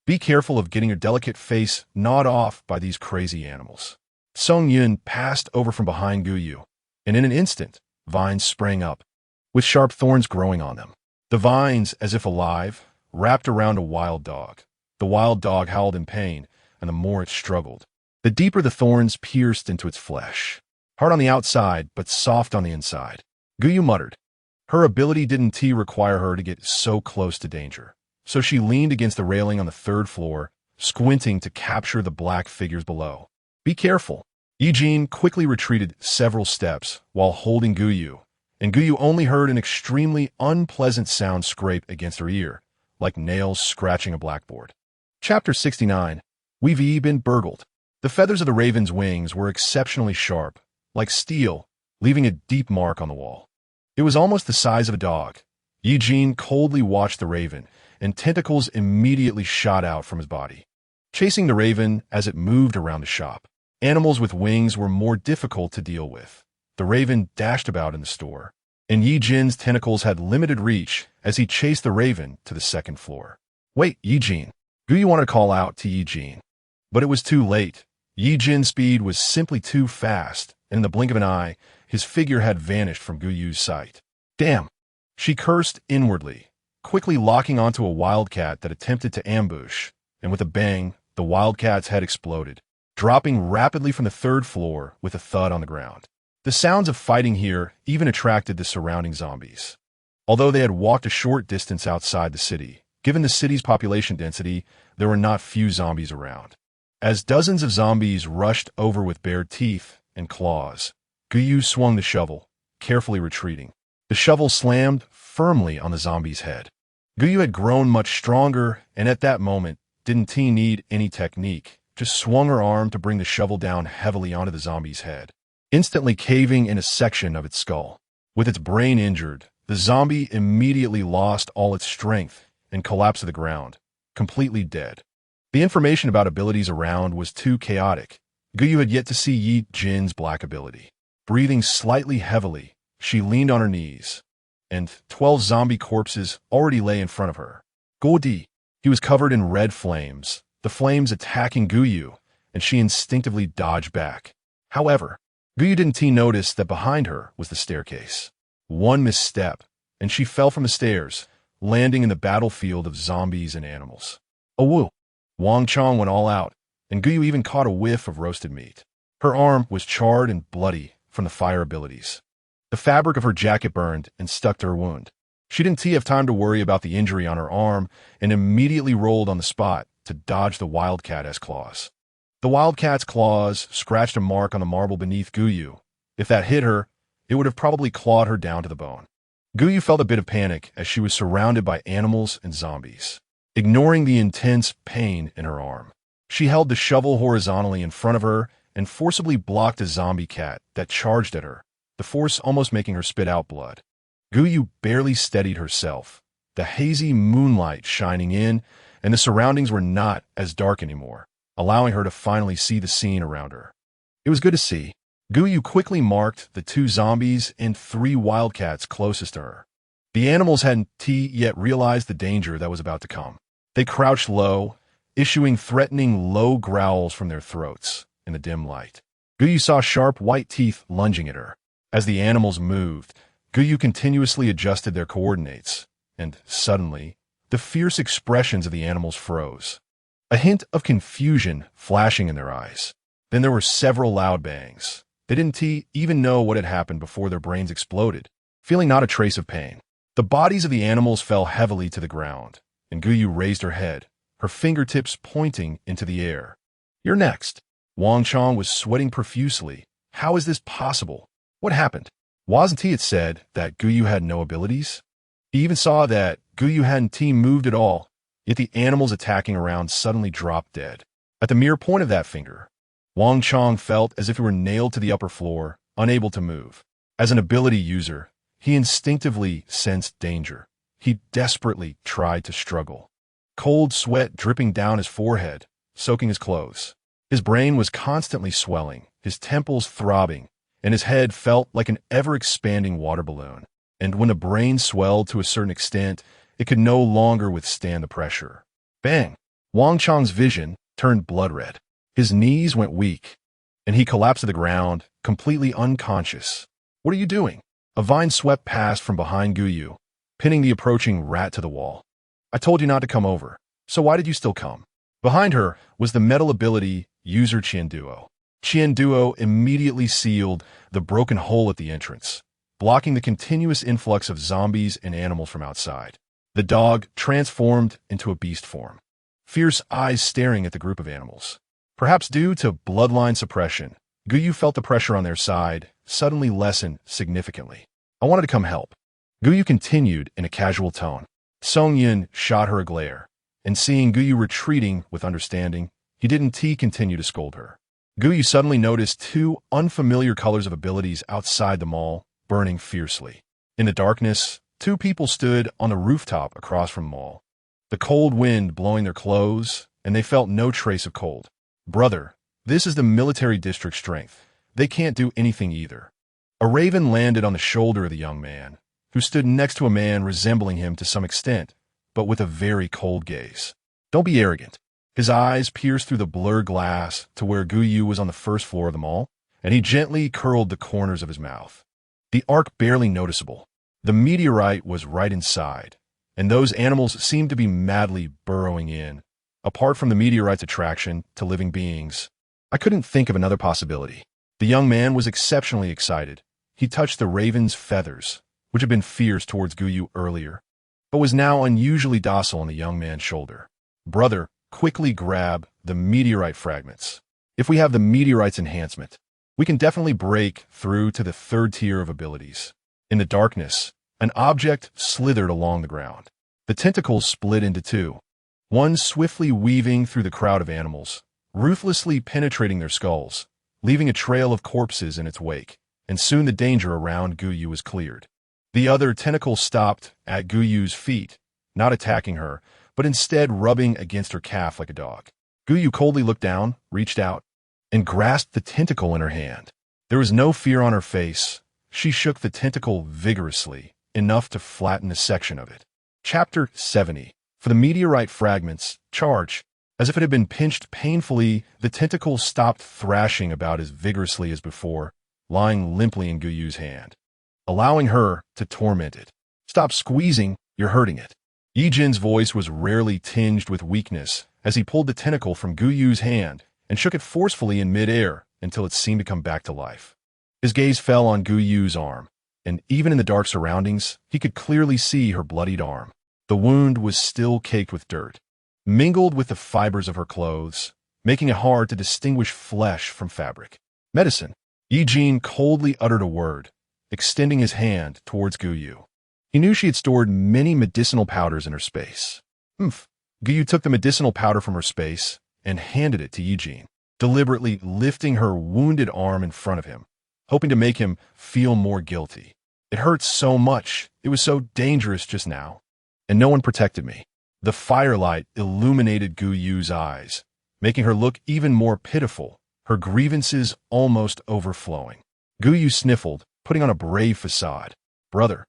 Be careful of getting your delicate face gnawed off by these crazy animals. Song Yun passed over from behind Guyu, and in an instant, vines sprang up, with sharp thorns growing on them. The vines, as if alive, wrapped around a wild dog. The wild dog howled in pain, and the more it struggled, the deeper the thorns pierced into its flesh. Hard on the outside, but soft on the inside. Guyu muttered. Her ability didn't require her to get so close to danger, so she leaned against the railing on the third floor, squinting to capture the black figures below. Be careful. Ye Jin quickly retreated several steps while holding Guyu, and Guyu only heard an extremely unpleasant sound scrape against her ear, like nails scratching a blackboard. Chapter 69. We've been burgled. The feathers of the raven's wings were exceptionally sharp, like steel, leaving a deep mark on the wall. It was almost the size of a dog. Ye Jin coldly watched the raven, and tentacles immediately shot out from his body, chasing the raven as it moved around the shop. Animals with wings were more difficult to deal with. The raven dashed about in the store, and Ye Jin's tentacles had limited reach as he chased the raven to the second floor. Wait, Ye Jin. Guyu wanted to call out to Ye Jin, but it was too late. Ye Jin's speed was simply too fast, and in the blink of an eye, his figure had vanished from Guyu's sight. Damn! She cursed inwardly, quickly locking onto a wildcat that attempted to ambush, and with a bang, the wildcat's head exploded, dropping rapidly from the third floor with a thud on the ground. The sounds of fighting here even attracted the surrounding zombies. Although they had walked a short distance outside the city, given the city's population density, there were not few zombies around. As dozens of zombies rushed over with bared teeth and claws, Guyu swung the shovel, carefully retreating. The shovel slammed firmly on the zombie's head. Guyu had grown much stronger, and at that moment, didn't need any technique, just swung her arm to bring the shovel down heavily onto the zombie's head, instantly caving in a section of its skull. With its brain injured, the zombie immediately lost all its strength and collapsed to the ground, completely dead. The information about abilities around was too chaotic. Guyu had yet to see Ye Jin's black ability. Breathing slightly heavily, she leaned on her knees, and 12 zombie corpses already lay in front of her. Godi. He was covered in red flames, the flames attacking Guyu, and she instinctively dodged back. However, Guyu didn't notice that behind her was the staircase. One misstep, and she fell from the stairs, landing in the battlefield of zombies and animals. Awoo! Wang Chong went all out, and Guyu even caught a whiff of roasted meat. Her arm was charred and bloody from the fire abilities. The fabric of her jacket burned and stuck to her wound. She didn't have time to worry about the injury on her arm and immediately rolled on the spot to dodge the wildcat's claws. The wildcat's claws scratched a mark on the marble beneath Guyu. If that hit her, it would have probably clawed her down to the bone. Guyu felt a bit of panic as she was surrounded by animals and zombies. Ignoring the intense pain in her arm, she held the shovel horizontally in front of her and forcibly blocked a zombie cat that charged at her, the force almost making her spit out blood. Guyu barely steadied herself, the hazy moonlight shining in, and the surroundings were not as dark anymore, allowing her to finally see the scene around her. It was good to see. Guyu quickly marked the 2 zombies and 3 wildcats closest to her. The animals hadn't yet realized the danger that was about to come. They crouched low, issuing threatening low growls from their throats in the dim light. Guyu saw sharp white teeth lunging at her. As the animals moved, Guyu continuously adjusted their coordinates, and suddenly, the fierce expressions of the animals froze, a hint of confusion flashing in their eyes. Then there were several loud bangs. They didn't even know what had happened before their brains exploded, feeling not a trace of pain. The bodies of the animals fell heavily to the ground, and Guyu raised her head, her fingertips pointing into the air. You're next. Wang Chong was sweating profusely. How is this possible? What happened? Wasn't it said that Guyu had no abilities? He even saw that Guyu hadn't moved at all, yet the animals attacking around suddenly dropped dead. At the mere point of that finger, Wang Chong felt as if he were nailed to the upper floor, unable to move. As an ability user, he instinctively sensed danger. He desperately tried to struggle. Cold sweat dripping down his forehead, soaking his clothes. His brain was constantly swelling, his temples throbbing, and his head felt like an ever-expanding water balloon. And when the brain swelled to a certain extent, it could no longer withstand the pressure. Bang! Wang Chong's vision turned blood red. His knees went weak, and he collapsed to the ground, completely unconscious. What are you doing? A vine swept past from behind Guyu, pinning the approaching rat to the wall. I told you not to come over, so why did you still come? Behind her was the metal ability user Qianduo. Qianduo immediately sealed the broken hole at the entrance, blocking the continuous influx of zombies and animals from outside. The dog transformed into a beast form, fierce eyes staring at the group of animals. Perhaps due to bloodline suppression, Guyu felt the pressure on their side suddenly lessen significantly. I wanted to come help. Guyu continued in a casual tone. Song Yin shot her a glare, and seeing Guyu retreating with understanding, he didn't continue to scold her. Guyu suddenly noticed two unfamiliar colors of abilities outside the mall, burning fiercely. In the darkness, two people stood on the rooftop across from the mall, the cold wind blowing their clothes, and they felt no trace of cold. Brother, this is the military district strength. They can't do anything either. A raven landed on the shoulder of the young man, who stood next to a man resembling him to some extent, but with a very cold gaze. Don't be arrogant. His eyes pierced through the blurred glass to where Guyu was on the first floor of the mall, and he gently curled the corners of his mouth. The arc barely noticeable. The meteorite was right inside, and those animals seemed to be madly burrowing in. Apart from the meteorite's attraction to living beings, I couldn't think of another possibility. The young man was exceptionally excited. He touched the raven's feathers, which had been fierce towards Guyu earlier, but was now unusually docile on the young man's shoulder. Brother, quickly grab the meteorite fragments. If we have the meteorite's enhancement, we can definitely break through to the third tier of abilities. In the darkness, an object slithered along the ground. The tentacles split into two, one swiftly weaving through the crowd of animals, ruthlessly penetrating their skulls, leaving a trail of corpses in its wake, and soon the danger around Guyu was cleared. The other tentacle stopped at Guyu's feet, not attacking her, but instead rubbing against her calf like a dog. Guyu coldly looked down, reached out, and grasped the tentacle in her hand. There was no fear on her face. She shook the tentacle vigorously, enough to flatten a section of it. Chapter 70. For the meteorite fragments, charge. As if it had been pinched painfully, the tentacle stopped thrashing about as vigorously as before, lying limply in Guyu's hand, allowing her to torment it. Stop squeezing, you're hurting it. Ye Jin's voice was rarely tinged with weakness as he pulled the tentacle from Guyu's hand and shook it forcefully in midair until it seemed to come back to life. His gaze fell on Guyu's arm, and even in the dark surroundings, he could clearly see her bloodied arm. The wound was still caked with dirt, mingled with the fibers of her clothes, making it hard to distinguish flesh from fabric. Medicine. Ye Jin coldly uttered a word, extending his hand towards Guyu. He knew she had stored many medicinal powders in her space. Guyu took the medicinal powder from her space and handed it to Ye Jin, deliberately lifting her wounded arm in front of him, hoping to make him feel more guilty. It hurt so much. It was so dangerous just now. And no one protected me. The firelight illuminated Guyu's eyes, making her look even more pitiful, her grievances almost overflowing. Guyu sniffled, putting on a brave facade. Brother,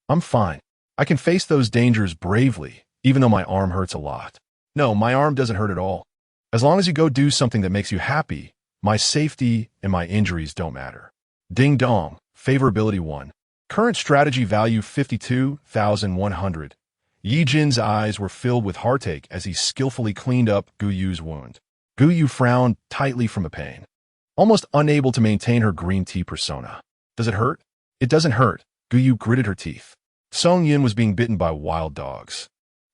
I'm fine. I can face those dangers bravely, even though my arm hurts a lot. No, my arm doesn't hurt at all. As long as you go do something that makes you happy, my safety and my injuries don't matter. Ding dong, favorability 1. Current strategy value 52,100. Ye Jin's eyes were filled with heartache as he skillfully cleaned up Guyu's wound. Guyu frowned tightly from the pain, almost unable to maintain her green tea persona. Does it hurt? It doesn't hurt. Guyu gritted her teeth. Song Yin was being bitten by wild dogs.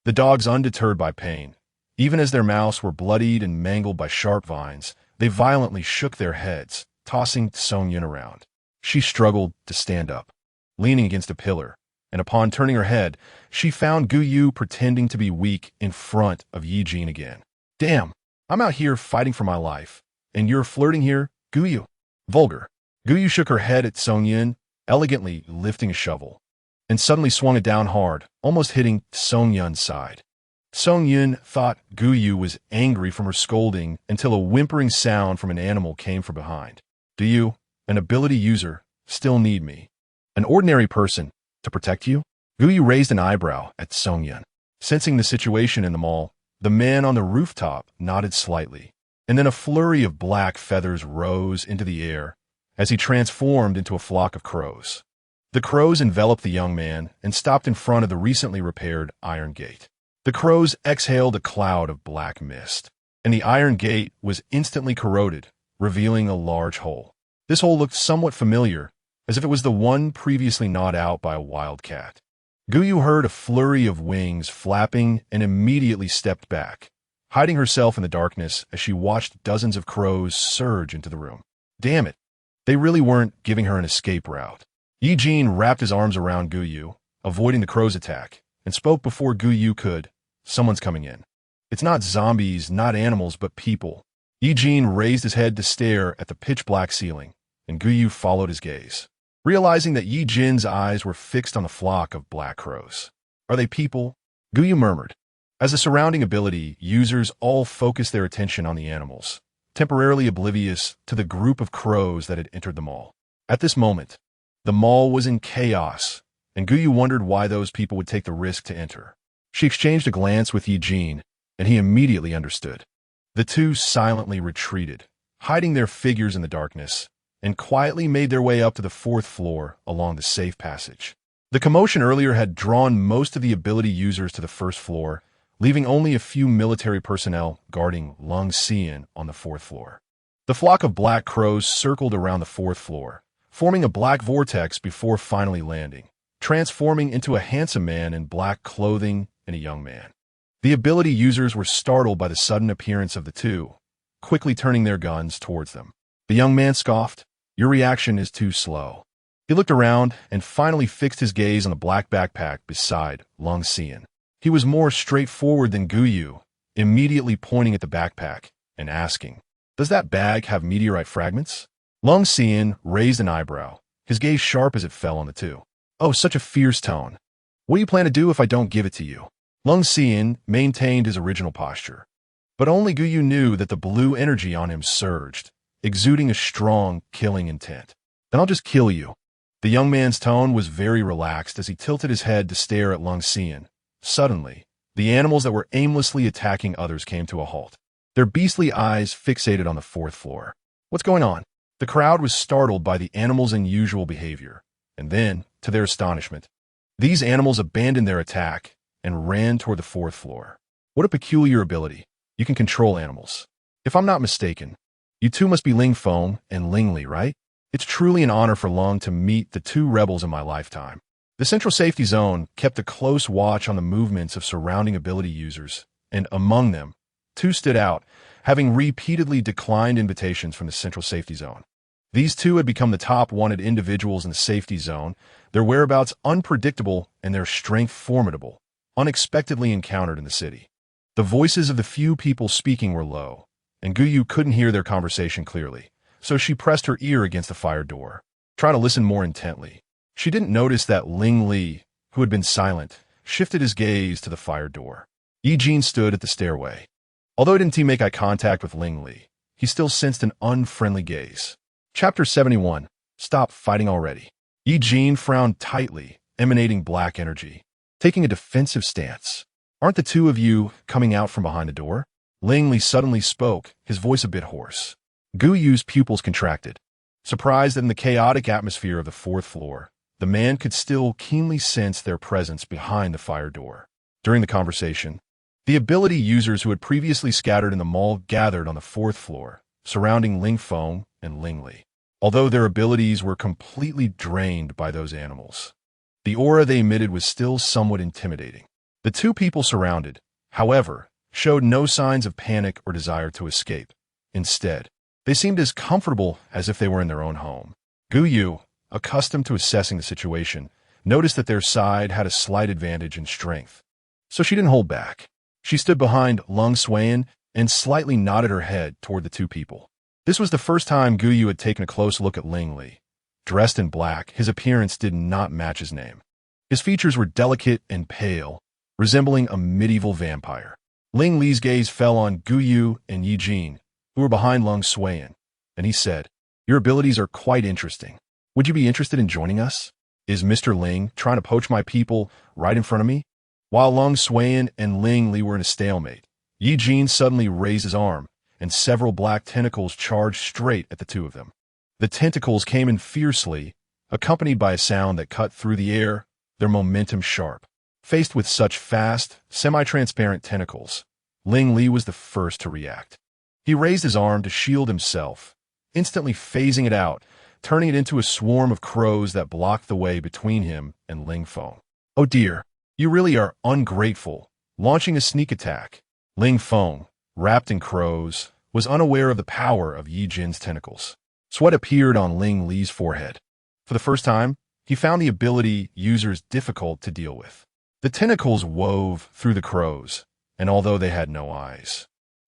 The dogs, undeterred by pain, even as their mouths were bloodied and mangled by sharp vines, they violently shook their heads, tossing Song Yin around. She struggled to stand up, leaning against a pillar, and upon turning her head, she found Guyu pretending to be weak in front of Ye Jin again. Damn, I'm out here fighting for my life, and you're flirting here, Guyu. Vulgar. Guyu shook her head at Song Yin, elegantly lifting a shovel, and suddenly swung it down hard, almost hitting Song Yin's side. Song Yin thought Guyu was angry from her scolding until a whimpering sound from an animal came from behind. Do you, an ability user, still need me, an ordinary person, to protect you? Guyu raised an eyebrow at Song Yin. Sensing the situation in the mall, the man on the rooftop nodded slightly, and then a flurry of black feathers rose into the air as he transformed into a flock of crows. The crows enveloped the young man and stopped in front of the recently repaired iron gate. The crows exhaled a cloud of black mist, and the iron gate was instantly corroded, revealing a large hole. This hole looked somewhat familiar, as if it was the one previously gnawed out by a wildcat. Guyu heard a flurry of wings flapping and immediately stepped back, hiding herself in the darkness as she watched dozens of crows surge into the room. Damn it, they really weren't giving her an escape route. Ye Jin wrapped his arms around Guyu, avoiding the crow's attack, and spoke before Guyu could. Someone's coming in. It's not zombies, not animals, but people. Ye Jin raised his head to stare at the pitch-black ceiling, and Guyu followed his gaze, realizing that Ye Jin's eyes were fixed on the flock of black crows. Are they people? Guyu murmured. As a surrounding ability, users all focused their attention on the animals, temporarily oblivious to the group of crows that had entered the mall. At this moment, the mall was in chaos, and Guyu wondered why those people would take the risk to enter. She exchanged a glance with Ye Jin, and he immediately understood. The two silently retreated, hiding their figures in the darkness, and quietly made their way up to the 4th floor along the safe passage. The commotion earlier had drawn most of the ability users to the 1st floor, leaving only a few military personnel guarding Lung Xian on the 4th floor. The flock of black crows circled around the 4th floor, forming a black vortex before finally landing, transforming into a handsome man in black clothing and a young man. The ability users were startled by the sudden appearance of the two, quickly turning their guns towards them. The young man scoffed, "Your reaction is too slow." He looked around and finally fixed his gaze on the black backpack beside Lung Xian. He was more straightforward than Guyu, immediately pointing at the backpack and asking, "Does that bag have meteorite fragments?" Lung Xian raised an eyebrow, his gaze sharp as it fell on the two. "Oh, such a fierce tone. What do you plan to do if I don't give it to you?" Lung Xian maintained his original posture, but only Guyu knew that the blue energy on him surged, exuding a strong, killing intent. "Then I'll just kill you." The young man's tone was very relaxed as he tilted his head to stare at Lung Xian. Suddenly, the animals that were aimlessly attacking others came to a halt, their beastly eyes fixated on the 4th floor. "What's going on?" The crowd was startled by the animals' unusual behavior, and then, to their astonishment, these animals abandoned their attack and ran toward the 4th floor. What a peculiar ability. You can control animals. If I'm not mistaken, you two must be Ling Feng and Ling Li, right? It's truly an honor for Lung to meet the two rebels in my lifetime. The Central Safety Zone kept a close watch on the movements of surrounding ability users, and among them, two stood out, having repeatedly declined invitations from the Central Safety Zone. These two had become the top wanted individuals in the Safety Zone, their whereabouts unpredictable and their strength formidable, unexpectedly encountered in the city. The voices of the few people speaking were low, and Guyu couldn't hear their conversation clearly, so she pressed her ear against the fire door, trying to listen more intently. She didn't notice that Ling Li, who had been silent, shifted his gaze to the fire door. Ye Jin stood at the stairway. Although he didn't make eye contact with Ling Li, he still sensed an unfriendly gaze. Chapter 71. Stop fighting already. Ye Jin frowned tightly, emanating black energy, taking a defensive stance. "Aren't the two of you coming out from behind the door?" Ling Li suddenly spoke, his voice a bit hoarse. Guyu's pupils contracted. Surprised that in the chaotic atmosphere of the 4th floor, the man could still keenly sense their presence behind the fire door. During the conversation, the ability users who had previously scattered in the mall gathered on the 4th floor, surrounding Ling Feng and Ling Li. Although their abilities were completely drained by those animals, the aura they emitted was still somewhat intimidating. The two people surrounded, however, showed no signs of panic or desire to escape. Instead, they seemed as comfortable as if they were in their own home. Guyu, accustomed to assessing the situation, noticed that their side had a slight advantage in strength, so she didn't hold back. She stood behind Lung Xian and slightly nodded her head toward the two people. This was the first time Guyu had taken a close look at Ling Li. Dressed in black, his appearance did not match his name. His features were delicate and pale, resembling a medieval vampire. Ling Li's gaze fell on Guyu and Ye Jin, who were behind Lung Xian, and he said, "Your abilities are quite interesting. Would you be interested in joining us? Is Mr. Ling trying to poach my people right in front of me?" While Lung Xian and Ling Li were in a stalemate, Ye Jin suddenly raised his arm, and several black tentacles charged straight at the two of them. The tentacles came in fiercely, accompanied by a sound that cut through the air, their momentum sharp. Faced with such fast, semi-transparent tentacles, Ling Li was the first to react. He raised his arm to shield himself, instantly phasing it out, turning it into a swarm of crows that blocked the way between him and Ling Feng. "Oh dear, you really are ungrateful," launching a sneak attack. Ling Feng, wrapped in crows, was unaware of the power of Ye Jin's tentacles. Sweat appeared on Ling Li's forehead. For the first time, he found the ability users difficult to deal with. The tentacles wove through the crows, and although they had no eyes,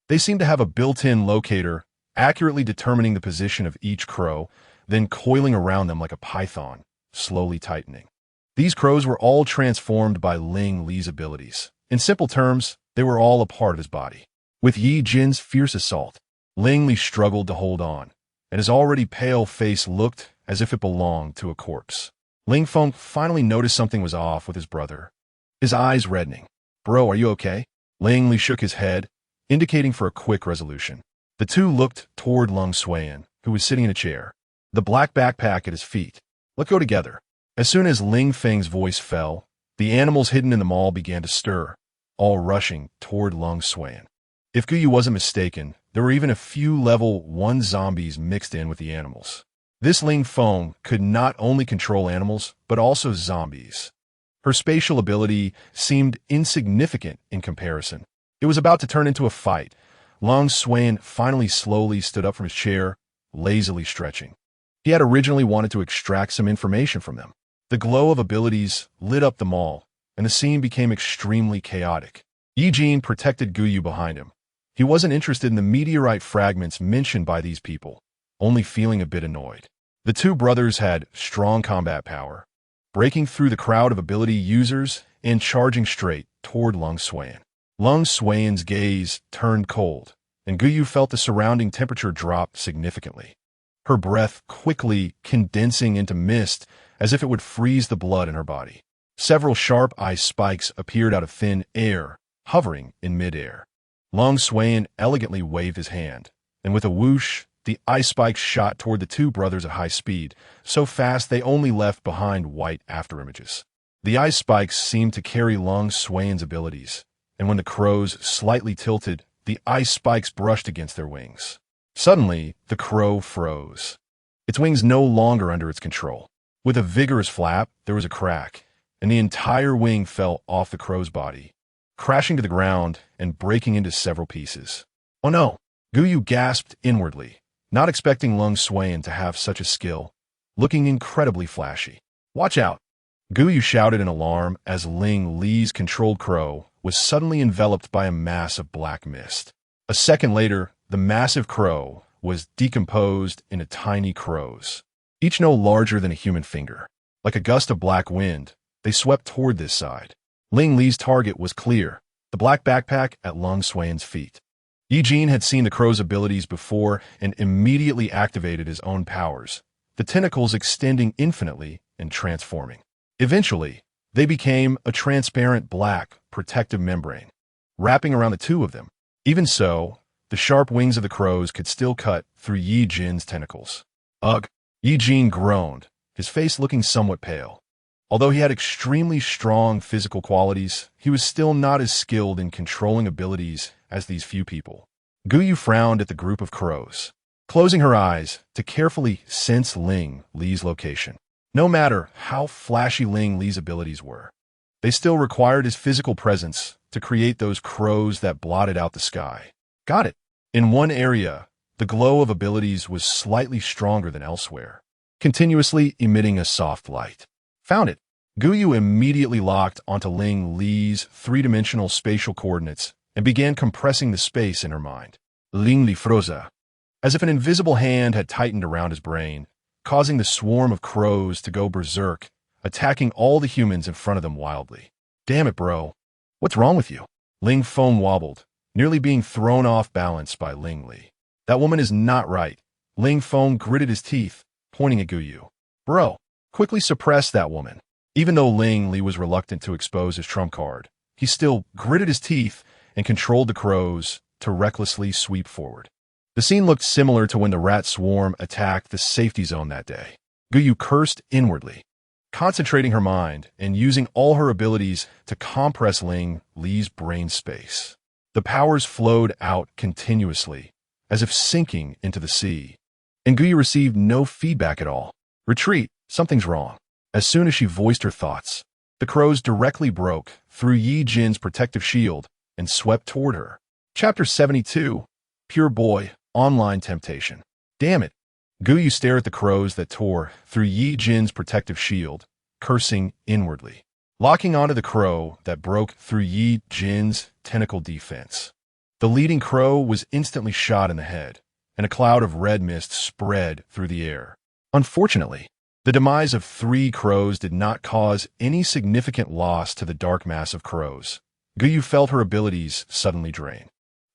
they seemed to have a built-in locator, accurately determining the position of each crow, then coiling around them like a python, slowly tightening. These crows were all transformed by Ling Li's abilities. In simple terms, they were all a part of his body. With Ye Jin's fierce assault, Ling Li struggled to hold on, and his already pale face looked as if it belonged to a corpse. Ling Feng finally noticed something was off with his brother, his eyes reddening. "Bro, are you okay?" Ling Li shook his head, indicating for a quick resolution. The two looked toward Lung Suan, who was sitting in a chair, the black backpack at his feet. "Let's go together." As soon as Ling Feng's voice fell, the animals hidden in the mall began to stir, all rushing toward Lung Suan. If Guyu wasn't mistaken, there were even a few level 1 zombies mixed in with the animals. This Ling Feng could not only control animals, but also zombies. Her spatial ability seemed insignificant in comparison. It was about to turn into a fight. Lung Suan finally slowly stood up from his chair, lazily stretching. He had originally wanted to extract some information from them. The glow of abilities lit up the mall, and the scene became extremely chaotic. Ye Jin protected Guyu behind him. He wasn't interested in the meteorite fragments mentioned by these people, only feeling a bit annoyed. The two brothers had strong combat power, breaking through the crowd of ability users and charging straight toward Lung Suan. Lung Suan's gaze turned cold, and Guyu felt the surrounding temperature drop significantly. Her breath quickly condensing into mist as if it would freeze the blood in her body. Several sharp ice spikes appeared out of thin air, hovering in midair. Lung Suan elegantly waved his hand, and with a whoosh, the ice spikes shot toward the two brothers at high speed, so fast they only left behind white afterimages. The ice spikes seemed to carry Lung Suan's abilities, and when the crows slightly tilted, the ice spikes brushed against their wings. Suddenly, the crow froze, its wings no longer under its control. With a vigorous flap, there was a crack, and the entire wing fell off the crow's body, crashing to the ground and breaking into several pieces. "Oh no!" Guyu gasped inwardly, not expecting Lung Suan to have such a skill, looking incredibly flashy. "Watch out!" Guyu shouted in alarm as Ling Li's controlled crow was suddenly enveloped by a mass of black mist. A second later, the massive crow was decomposed into tiny crows, each no larger than a human finger. Like a gust of black wind, they swept toward this side. Ling Li's target was clear, the black backpack at Lung Suan's feet. Ye Jin had seen the crow's abilities before and immediately activated his own powers, the tentacles extending infinitely and transforming. Eventually, they became a transparent black, protective membrane, wrapping around the two of them. Even so, the sharp wings of the crows could still cut through Ye Jin's tentacles. "Ugh!" Ye Jin groaned, his face looking somewhat pale. Although he had extremely strong physical qualities, he was still not as skilled in controlling abilities as these few people. Guyu frowned at the group of crows, closing her eyes to carefully sense Ling Li's location. No matter how flashy Ling Li's abilities were, they still required his physical presence to create those crows that blotted out the sky. Got it. In one area, the glow of abilities was slightly stronger than elsewhere, continuously emitting a soft light. Found it. Guyu immediately locked onto Ling Li's three-dimensional spatial coordinates and began compressing the space in her mind. Ling Li froze, as if an invisible hand had tightened around his brain, causing the swarm of crows to go berserk, attacking all the humans in front of them wildly. "Damn it, bro. What's wrong with you?" Ling Feng wobbled, nearly being thrown off balance by Ling Li. "That woman is not right." Ling Feng gritted his teeth, pointing at Guyu. "Bro, quickly suppress that woman." Even though Ling Li was reluctant to expose his trump card, he still gritted his teeth and controlled the crows to recklessly sweep forward. The scene looked similar to when the rat swarm attacked the safety zone that day. Guyu cursed inwardly, concentrating her mind and using all her abilities to compress Ling Li's brain space. The powers flowed out continuously, as if sinking into the sea. And Guyu received no feedback at all. Retreat, something's wrong. As soon as she voiced her thoughts, the crows directly broke through Ye Jin's protective shield and swept toward her. Chapter 72, Pure Boy, Online Temptation. Damn it. Guyu stared at the crows that tore through Ye Jin's protective shield, cursing inwardly, locking onto the crow that broke through Ye Jin's tentacle defense. The leading crow was instantly shot in the head, and a cloud of red mist spread through the air. Unfortunately, the demise of 3 crows did not cause any significant loss to the dark mass of crows. Guyu felt her abilities suddenly drain.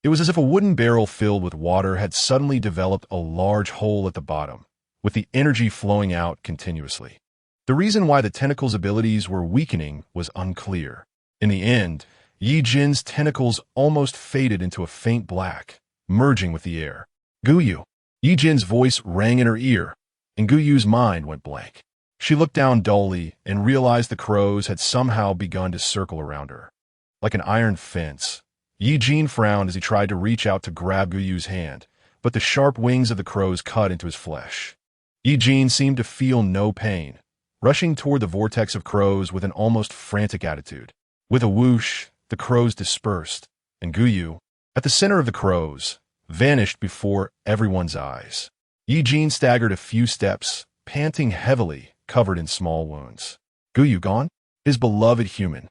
It was as if a wooden barrel filled with water had suddenly developed a large hole at the bottom, with the energy flowing out continuously. The reason why the tentacles' abilities were weakening was unclear. In the end, Ye Jin's tentacles almost faded into a faint black, merging with the air. Guyu. Ye Jin's voice rang in her ear, and Guyu's mind went blank. She looked down dully and realized the crows had somehow begun to circle around her. Like an iron fence, Ye Jin frowned as he tried to reach out to grab Guyu's hand, but the sharp wings of the crows cut into his flesh. Ye Jin seemed to feel no pain, rushing toward the vortex of crows with an almost frantic attitude. With a whoosh, the crows dispersed, and Guyu, at the center of the crows, vanished before everyone's eyes. Ye Jin staggered a few steps, panting heavily, covered in small wounds. Guyu gone? His beloved human,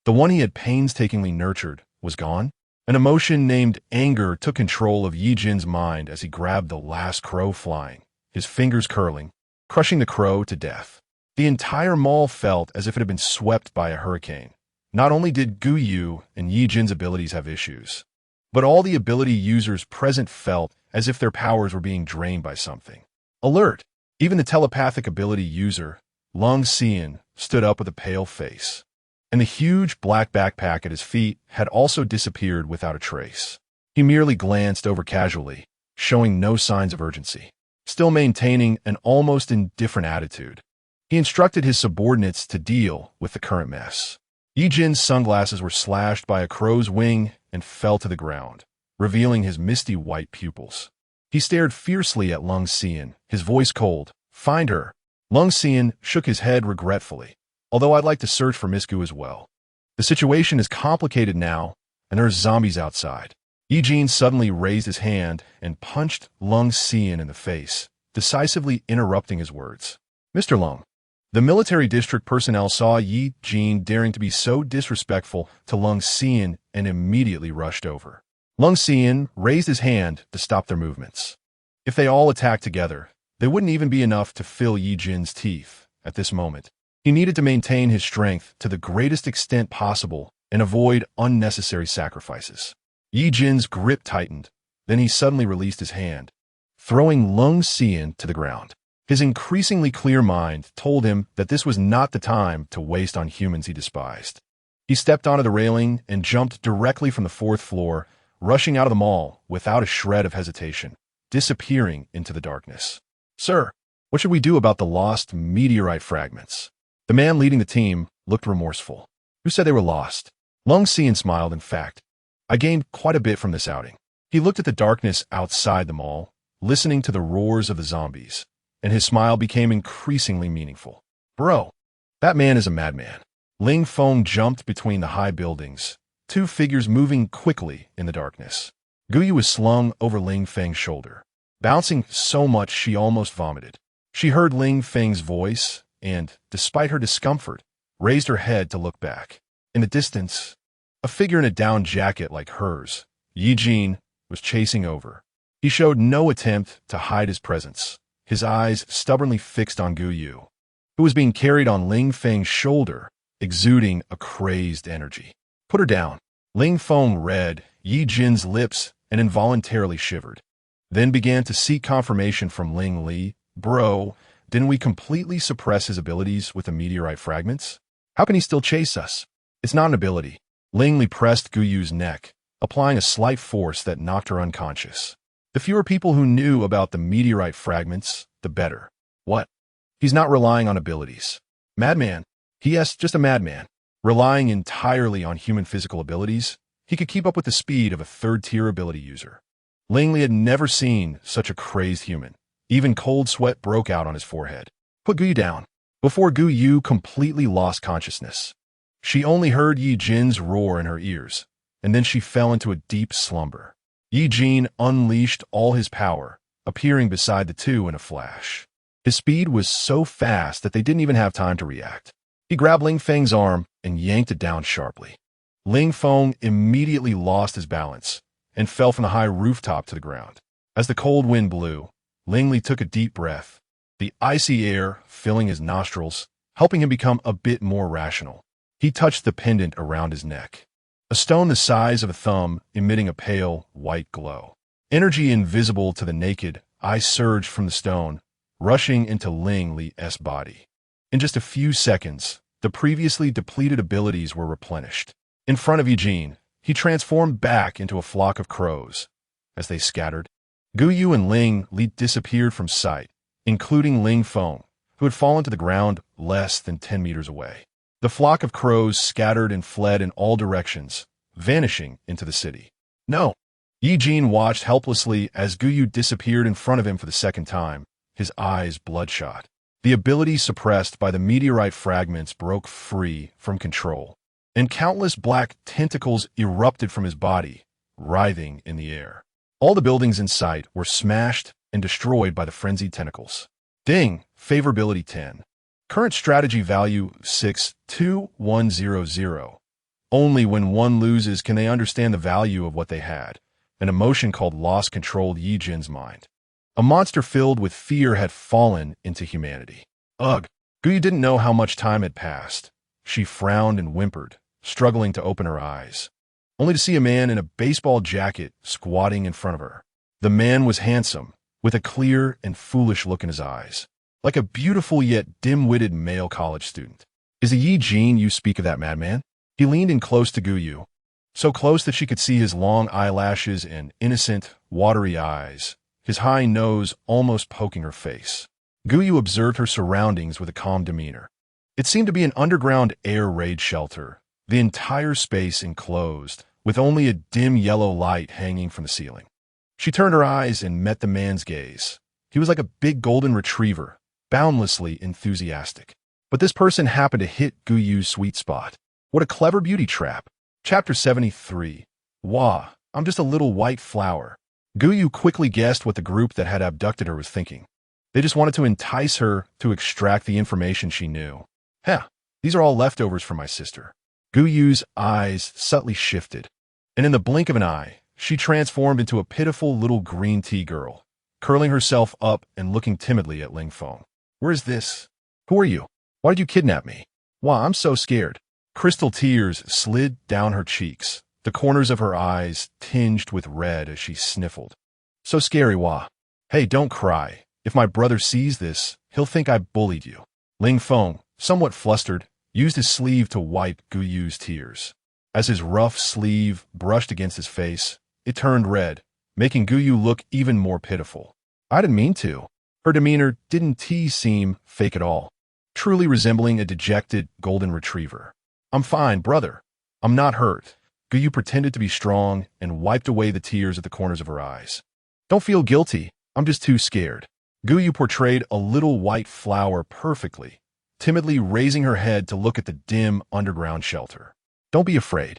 the one he had painstakingly nurtured, was gone? An emotion named anger took control of Ye Jin's mind as he grabbed the last crow flying, his fingers curling, crushing the crow to death. The entire mall felt as if it had been swept by a hurricane. Not only did Guyu and Ye Jin's abilities have issues, but all the ability users present felt as if their powers were being drained by something. Alert! Even the telepathic ability user, Lung Xian, stood up with a pale face, and the huge black backpack at his feet had also disappeared without a trace. He merely glanced over casually, showing no signs of urgency, still maintaining an almost indifferent attitude. He instructed his subordinates to deal with the current mess. Ye Jin's sunglasses were slashed by a crow's wing and fell to the ground, revealing his misty white pupils. He stared fiercely at Lung Xian, his voice cold. Find her. Lung Xian shook his head regretfully. Although I'd like to search for Miss Gu as well. The situation is complicated now, and there's zombies outside. Ye Jin suddenly raised his hand and punched Lung Xian in the face, decisively interrupting his words. Mr. Lung. The military district personnel saw Ye Jin daring to be so disrespectful to Lung Xian and immediately rushed over. Lung Xian raised his hand to stop their movements. If they all attacked together, they wouldn't even be enough to fill Ye Jin's teeth at this moment. He needed to maintain his strength to the greatest extent possible and avoid unnecessary sacrifices. Ye Jin's grip tightened, then he suddenly released his hand, throwing Lung Xian to the ground. His increasingly clear mind told him that this was not the time to waste on humans he despised. He stepped onto the railing and jumped directly from the 4th floor, rushing out of the mall without a shred of hesitation, disappearing into the darkness. Sir, what should we do about the lost meteorite fragments? The man leading the team looked remorseful. Who said they were lost? Lung Xian smiled. In fact, I gained quite a bit from this outing. He looked at the darkness outside the mall, listening to the roars of the zombies, and his smile became increasingly meaningful. Bro, that man is a madman. Ling Feng jumped between the high buildings, 2 figures moving quickly in the darkness. Guyu was slung over Ling Feng's shoulder, bouncing so much she almost vomited. She heard Ling Feng's voice and, despite her discomfort, raised her head to look back. In the distance, a figure in a down jacket like hers, Ye Jin, was chasing over. He showed no attempt to hide his presence, his eyes stubbornly fixed on Guyu, who was being carried on Ling Feng's shoulder, exuding a crazed energy. Put her down. Ling Feng read Ye Jin's lips and involuntarily shivered, then began to seek confirmation from Ling Li. Bro, didn't we completely suppress his abilities with the meteorite fragments? How can he still chase us? It's not an ability. Ling Li pressed Guyu's neck, applying a slight force that knocked her unconscious. The fewer people who knew about the meteorite fragments, the better. What? He's not relying on abilities. Madman? Yes, just a madman. Relying entirely on human physical abilities, he could keep up with the speed of a third-tier ability user. Langley had never seen such a crazed human. Even cold sweat broke out on his forehead. Put Guyu down. Before Guyu completely lost consciousness. She only heard Ye Jin's roar in her ears, and then she fell into a deep slumber. Ye Jin unleashed all his power, appearing beside the two in a flash. His speed was so fast that they didn't even have time to react. He grabbed Ling Feng's arm and yanked it down sharply. Ling Feng immediately lost his balance and fell from the high rooftop to the ground. As the cold wind blew, Langley took a deep breath, the icy air filling his nostrils, helping him become a bit more rational. He touched the pendant around his neck, a stone the size of a thumb emitting a pale, white glow. Energy invisible to the naked eye surged from the stone, rushing into Ling Li's body. In just a few seconds, the previously depleted abilities were replenished. In front of Ye Jin, he transformed back into a flock of crows. As they scattered, Guyu and Ling Li disappeared from sight, including Ling Feng, who had fallen to the ground less than 10 meters away. The flock of crows scattered and fled in all directions, vanishing into the city. No! Ye Jin watched helplessly as Guyu disappeared in front of him for the second time, his eyes bloodshot. The ability suppressed by the meteorite fragments broke free from control, and countless black tentacles erupted from his body, writhing in the air. All the buildings in sight were smashed and destroyed by the frenzied tentacles. Ding! Favorability 10. Current strategy value 62100. Only when one loses can they understand the value of what they had. An emotion called loss controlled Ye Jin's mind. A monster filled with fear had fallen into humanity. Ugh! Guyu didn't know how much time had passed. She frowned and whimpered, struggling to open her eyes, only to see a man in a baseball jacket squatting in front of her. The man was handsome, with a clear and foolish look in his eyes, like a beautiful yet dim-witted male college student. Is it Ye Jin you speak of, that madman? He leaned in close to Guyu, so close that she could see his long eyelashes and innocent, watery eyes, his high nose almost poking her face. Guyu observed her surroundings with a calm demeanor. It seemed to be an underground air raid shelter, the entire space enclosed, with only a dim yellow light hanging from the ceiling. She turned her eyes and met the man's gaze. He was like a big golden retriever, boundlessly enthusiastic. But this person happened to hit Guyu's sweet spot. What a clever beauty trap. Chapter 73. Wah, I'm just a little white flower. Guyu quickly guessed what the group that had abducted her was thinking. They just wanted to entice her to extract the information she knew. Heh, these are all leftovers from my sister. Guyu's eyes subtly shifted, and in the blink of an eye, she transformed into a pitiful little green tea girl, curling herself up and looking timidly at Ling Feng. Where is this? Who are you? Why did you kidnap me? Wah, I'm so scared. Crystal tears slid down her cheeks, the corners of her eyes tinged with red as she sniffled. So scary, Wah. Hey, don't cry. If my brother sees this, he'll think I bullied you. Ling Feng, somewhat flustered, used his sleeve to wipe Guyu's tears. As his rough sleeve brushed against his face, it turned red, making Guyu look even more pitiful. I didn't mean to. Her demeanor didn't seem fake at all, truly resembling a dejected golden retriever. I'm fine, brother. I'm not hurt. Guyu pretended to be strong and wiped away the tears at the corners of her eyes. Don't feel guilty. I'm just too scared. Guyu portrayed a little white flower perfectly, timidly raising her head to look at the dim underground shelter. Don't be afraid.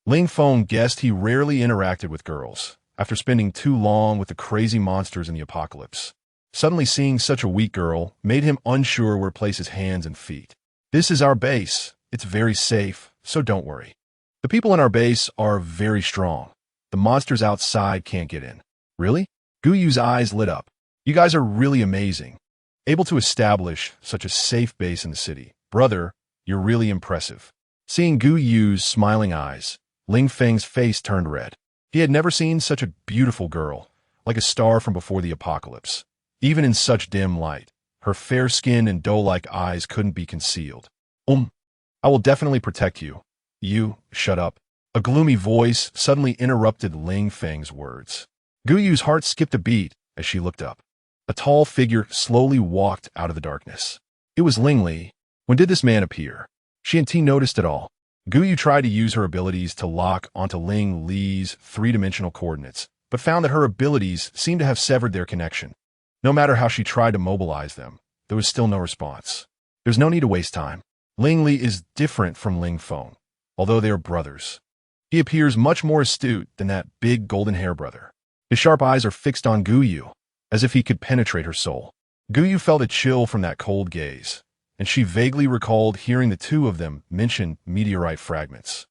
Ling Feng guessed he rarely interacted with girls, after spending too long with the crazy monsters in the apocalypse. Suddenly seeing such a weak girl made him unsure where to place his hands and feet. This is our base. It's very safe, so don't worry. The people in our base are very strong. The monsters outside can't get in. Really? Guyu's eyes lit up. You guys are really amazing. Able to establish such a safe base in the city. Brother, you're really impressive. Seeing Guyu's smiling eyes, Ling Feng's face turned red. He had never seen such a beautiful girl, like a star from before the apocalypse. Even in such dim light, her fair skin and doe-like eyes couldn't be concealed. I will definitely protect you. You, shut up. A gloomy voice suddenly interrupted Ling Feng's words. Guyu's heart skipped a beat as she looked up. A tall figure slowly walked out of the darkness. It was Ling Li. When did this man appear? She and T noticed it all. Guyu tried to use her abilities to lock onto Ling Li's three-dimensional coordinates, but found that her abilities seemed to have severed their connection. No matter how she tried to mobilize them, there was still no response. There's no need to waste time. Ling Li is different from Ling Feng, although they are brothers. He appears much more astute than that big golden hair brother. His sharp eyes are fixed on Guyu, as if he could penetrate her soul. Guyu felt a chill from that cold gaze, and she vaguely recalled hearing the two of them mention meteorite fragments.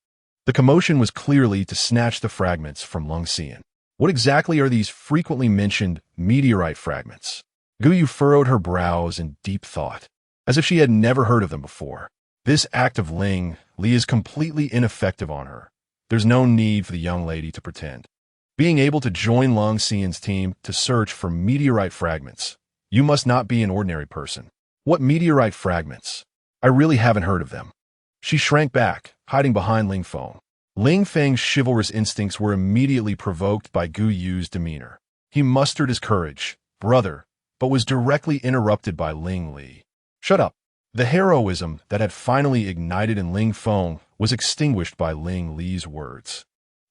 The commotion was clearly to snatch the fragments from Lung Xian. What exactly are these frequently mentioned meteorite fragments? Guyu furrowed her brows in deep thought, as if she had never heard of them before. This act of Ling Li is completely ineffective on her. There's no need for the young lady to pretend. Being able to join Lung Xian's team to search for meteorite fragments, you must not be an ordinary person. What meteorite fragments? I really haven't heard of them. She shrank back, hiding behind Ling Feng. Ling Feng's chivalrous instincts were immediately provoked by Gu Yu's demeanor. He mustered his courage, brother, but was directly interrupted by Ling Li. Shut up. The heroism that had finally ignited in Ling Feng was extinguished by Ling Li's words.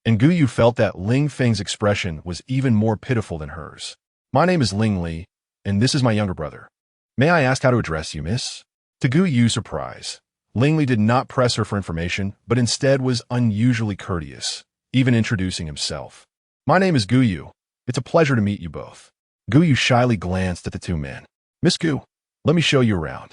And Gu Yu felt that Ling Feng's expression was even more pitiful than hers. My name is Ling Li, and this is my younger brother. May I ask how to address you, miss? To Gu Yu's surprise, Ling Li did not press her for information, but instead was unusually courteous, even introducing himself. My name is Gu Yu. It's a pleasure to meet you both. Gu Yu shyly glanced at the two men. Miss Gu, let me show you around.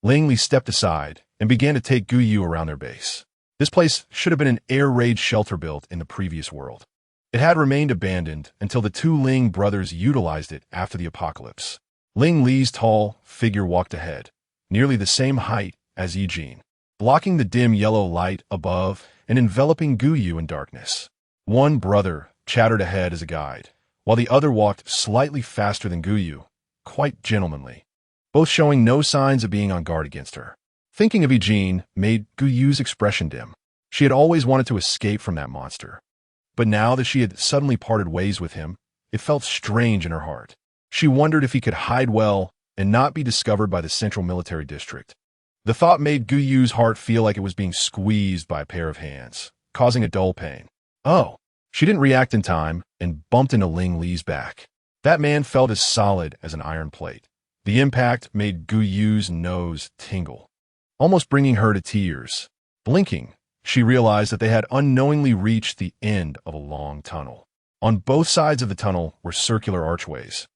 Ling Li stepped aside and began to take Gu Yu around their base. This place should have been an air raid shelter built in the previous world. It had remained abandoned until the two Ling brothers utilized it after the apocalypse. Ling Li's tall figure walked ahead, nearly the same height as Ye Jin, blocking the dim yellow light above and enveloping Gu Yu in darkness. One brother chattered ahead as a guide, while the other walked slightly faster than Gu Yu, quite gentlemanly, both showing no signs of being on guard against her. Thinking of Ye Jin made Gu Yu's expression dim. She had always wanted to escape from that monster. But now that she had suddenly parted ways with him, it felt strange in her heart. She wondered if he could hide well and not be discovered by the Central Military District. The thought made Gu Yu's heart feel like it was being squeezed by a pair of hands, causing a dull pain. Oh, she didn't react in time and bumped into Ling Li's back. That man felt as solid as an iron plate. The impact made Gu Yu's nose tingle, almost bringing her to tears. Blinking, she realized that they had unknowingly reached the end of a long tunnel. On both sides of the tunnel were circular archways,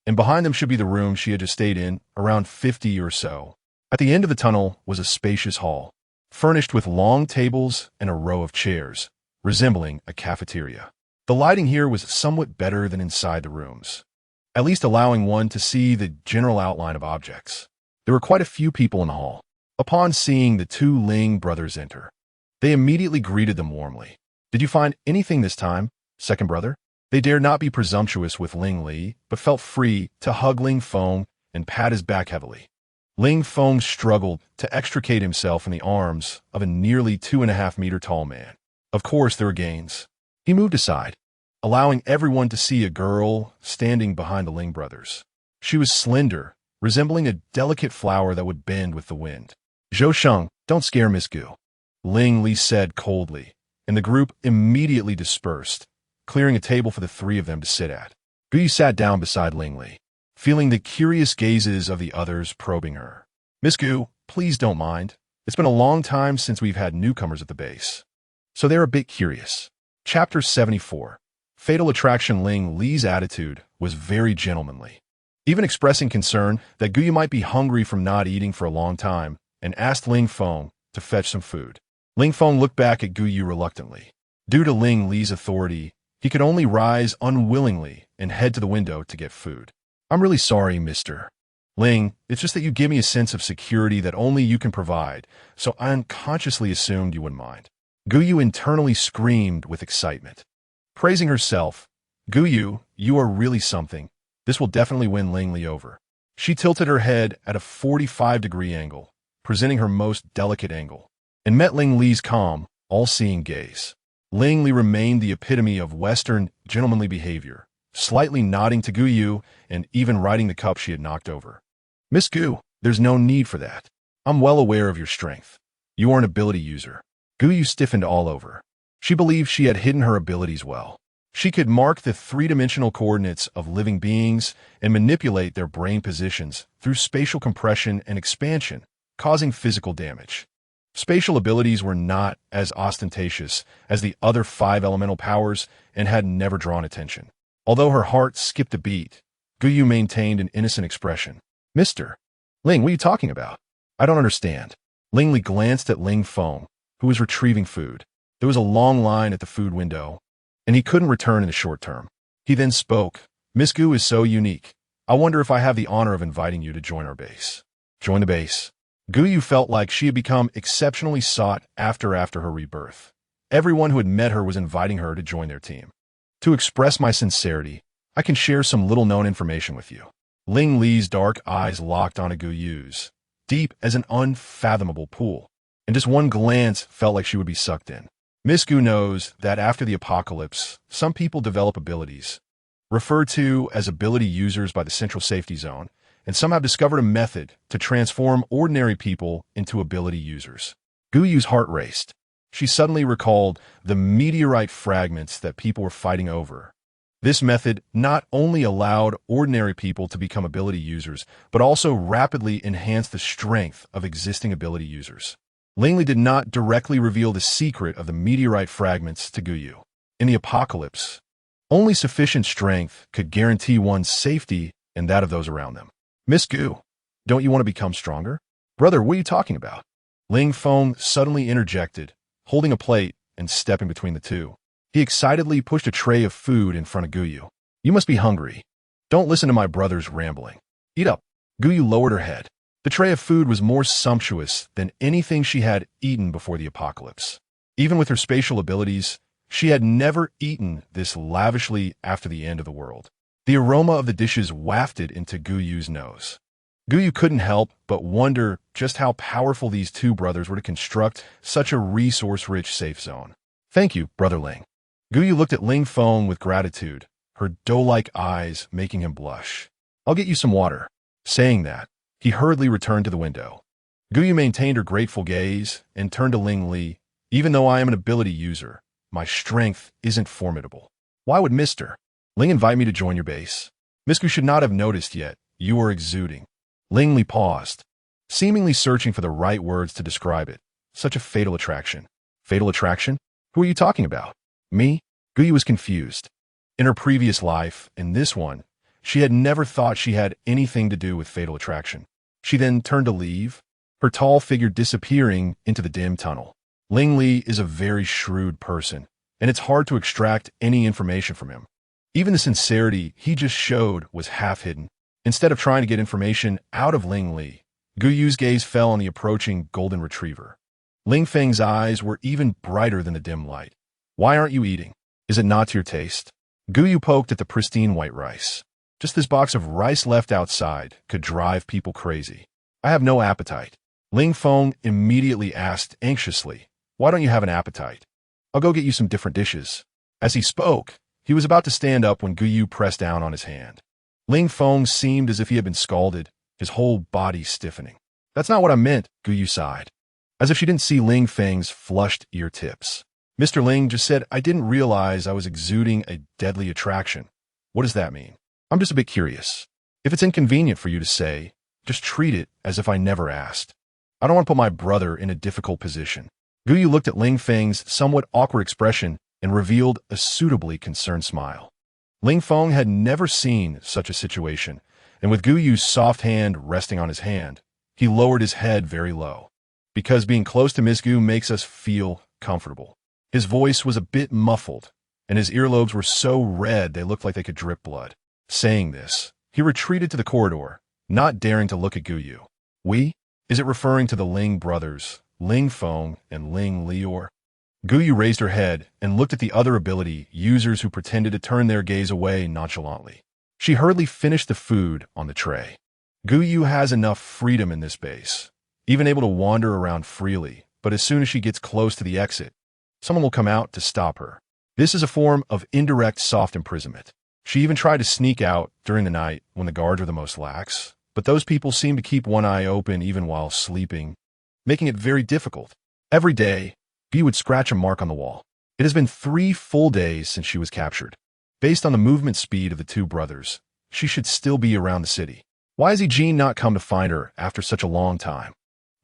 and behind them should be the room she had just stayed in, around 50 or so. At the end of the tunnel was a spacious hall, furnished with long tables and a row of chairs, resembling a cafeteria. The lighting here was somewhat better than inside the rooms, at least allowing one to see the general outline of objects. There were quite a few people in the hall. Upon seeing the two Ling brothers enter, they immediately greeted them warmly. Did you find anything this time, second brother? They dared not be presumptuous with Ling Li, but felt free to hug Ling Feng and pat his back heavily. Ling Feng struggled to extricate himself from the arms of a nearly 2.5-meter tall man. Of course, there were gains. He moved aside, allowing everyone to see a girl standing behind the Ling brothers. She was slender, resembling a delicate flower that would bend with the wind. Zhou Sheng, don't scare Miss Gu, Ling Li said coldly, and the group immediately dispersed, clearing a table for the three of them to sit at. Gu sat down beside Ling Li, feeling the curious gazes of the others probing her. Miss Gu, please don't mind. It's been a long time since we've had newcomers at the base, so they're a bit curious. Chapter 74. Fatal Attraction. Ling Li's attitude was very gentlemanly, even expressing concern that Gu might be hungry from not eating for a long time, and asked Ling Feng to fetch some food. Ling Feng looked back at Gu Yu reluctantly. Due to Ling Li's authority, he could only rise unwillingly and head to the window to get food. I'm really sorry, Mr. Ling. It's just that you give me a sense of security that only you can provide, so I unconsciously assumed you wouldn't mind. Gu Yu internally screamed with excitement. Praising herself, Gu Yu, you are really something. This will definitely win Ling Li over. She tilted her head at a 45-degree angle, presenting her most delicate angle, and met Ling Li's calm, all-seeing gaze. Ling Li remained the epitome of Western gentlemanly behavior, slightly nodding to Gu Yu and even righting the cup she had knocked over. Miss Gu, There's no need for that. I'm well aware of your strength. You are an ability user. Guyu stiffened all over. She believed she had hidden her abilities well. She could mark the three-dimensional coordinates of living beings and manipulate their brain positions through spatial compression and expansion, causing physical damage. Spatial abilities were not as ostentatious as the other 5 elemental powers and had never drawn attention. Although her heart skipped a beat, Guyu maintained an innocent expression. Mr. Ling, what are you talking about? I don't understand. Ling Li glanced at Ling Feng, who was retrieving food. There was a long line at the food window, and he couldn't return in the short term. He then spoke. Miss Gu is so unique. I wonder if I have the honor of inviting you to join our base. Join the base. Guyu felt like she had become exceptionally sought after her rebirth. Everyone who had met her was inviting her to join their team. To express my sincerity, I can share some little-known information with you. Ling Li's dark eyes locked onto Guyu's, deep as an unfathomable pool, and just one glance felt like she would be sucked in. Miss Gu knows that after the apocalypse, some people develop abilities, referred to as ability users by the Central Safety Zone, and some have discovered a method to transform ordinary people into ability users. Guyu's heart raced. She suddenly recalled the meteorite fragments that people were fighting over. This method not only allowed ordinary people to become ability users, but also rapidly enhanced the strength of existing ability users. Ling Li did not directly reveal the secret of the meteorite fragments to Guyu. In the apocalypse, only sufficient strength could guarantee one's safety and that of those around them. Miss Gu, don't you want to become stronger? Brother, what are you talking about? Ling Feng suddenly interjected, holding a plate and stepping between the two. He excitedly pushed a tray of food in front of Guyu. You must be hungry. Don't listen to my brother's rambling. Eat up. Guyu lowered her head. The tray of food was more sumptuous than anything she had eaten before the apocalypse. Even with her spatial abilities, she had never eaten this lavishly after the end of the world. The aroma of the dishes wafted into Guyu's nose. Guyu couldn't help but wonder just how powerful these two brothers were to construct such a resource-rich safe zone. Thank you, Brother Ling. Guyu looked at Ling Feng with gratitude, her doe-like eyes making him blush. I'll get you some water. Saying that, he hurriedly returned to the window. Guyu maintained her grateful gaze and turned to Ling Li. Even though I am an ability user, my strength isn't formidable. Why would Mr. Ling invite me to join your base? Miss Gu should not have noticed yet. You are exuding. Ling Li paused, seemingly searching for the right words to describe it. Such a fatal attraction. Fatal attraction? Who are you talking about? Me? Guyu was confused. In her previous life, in this one, she had never thought she had anything to do with fatal attraction. She then turned to leave, her tall figure disappearing into the dim tunnel. Ling Li is a very shrewd person, and it's hard to extract any information from him. Even the sincerity he just showed was half-hidden. Instead of trying to get information out of Ling Li, Guyu's gaze fell on the approaching golden retriever. Ling Feng's eyes were even brighter than the dim light. Why aren't you eating? Is it not to your taste? Guyu poked at the pristine white rice. Just this box of rice left outside could drive people crazy. I have no appetite. Ling Feng immediately asked anxiously, why don't you have an appetite? I'll go get you some different dishes. As he spoke, he was about to stand up when Guyu pressed down on his hand. Ling Feng seemed as if he had been scalded, his whole body stiffening. That's not what I meant, Guyu sighed, as if she didn't see Ling Feng's flushed ear tips. Mr. Ling just said I didn't realize I was exuding a deadly attraction. What does that mean? I'm just a bit curious. If it's inconvenient for you to say, just treat it as if I never asked. I don't want to put my brother in a difficult position. Guyu looked at Ling Feng's somewhat awkward expression and revealed a suitably concerned smile. Ling Feng had never seen such a situation, and with Guyu's soft hand resting on his hand, he lowered his head very low. Because being close to Miss Gu makes us feel comfortable. His voice was a bit muffled, and his earlobes were so red they looked like they could drip blood. Saying this, he retreated to the corridor, not daring to look at Guyu. We? Is it referring to the Ling brothers, Ling Feng and Ling Lior? Guyu raised her head and looked at the other ability users who pretended to turn their gaze away nonchalantly. She hurriedly finished the food on the tray. Guyu has enough freedom in this base, even able to wander around freely, but as soon as she gets close to the exit, someone will come out to stop her. This is a form of indirect soft imprisonment. She even tried to sneak out during the night when the guards were the most lax, but those people seemed to keep one eye open even while sleeping, making it very difficult. Every day, Guyu would scratch a mark on the wall. It has been 3 full days since she was captured. Based on the movement speed of the two brothers, she should still be around the city. Why has Ye Jin not come to find her after such a long time?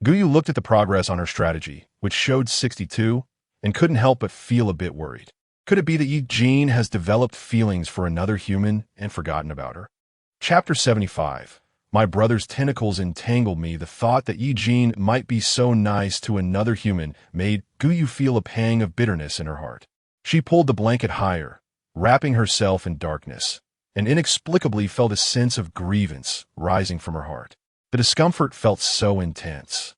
Guyu looked at the progress on her strategy, which showed 62, and couldn't help but feel a bit worried. Could it be that Ye Jin has developed feelings for another human and forgotten about her? Chapter 75. My brother's tentacles entangled me. The thought that Ye Jin might be so nice to another human made Guyu feel a pang of bitterness in her heart. She pulled the blanket higher, wrapping herself in darkness, and inexplicably felt a sense of grievance rising from her heart. The discomfort felt so intense,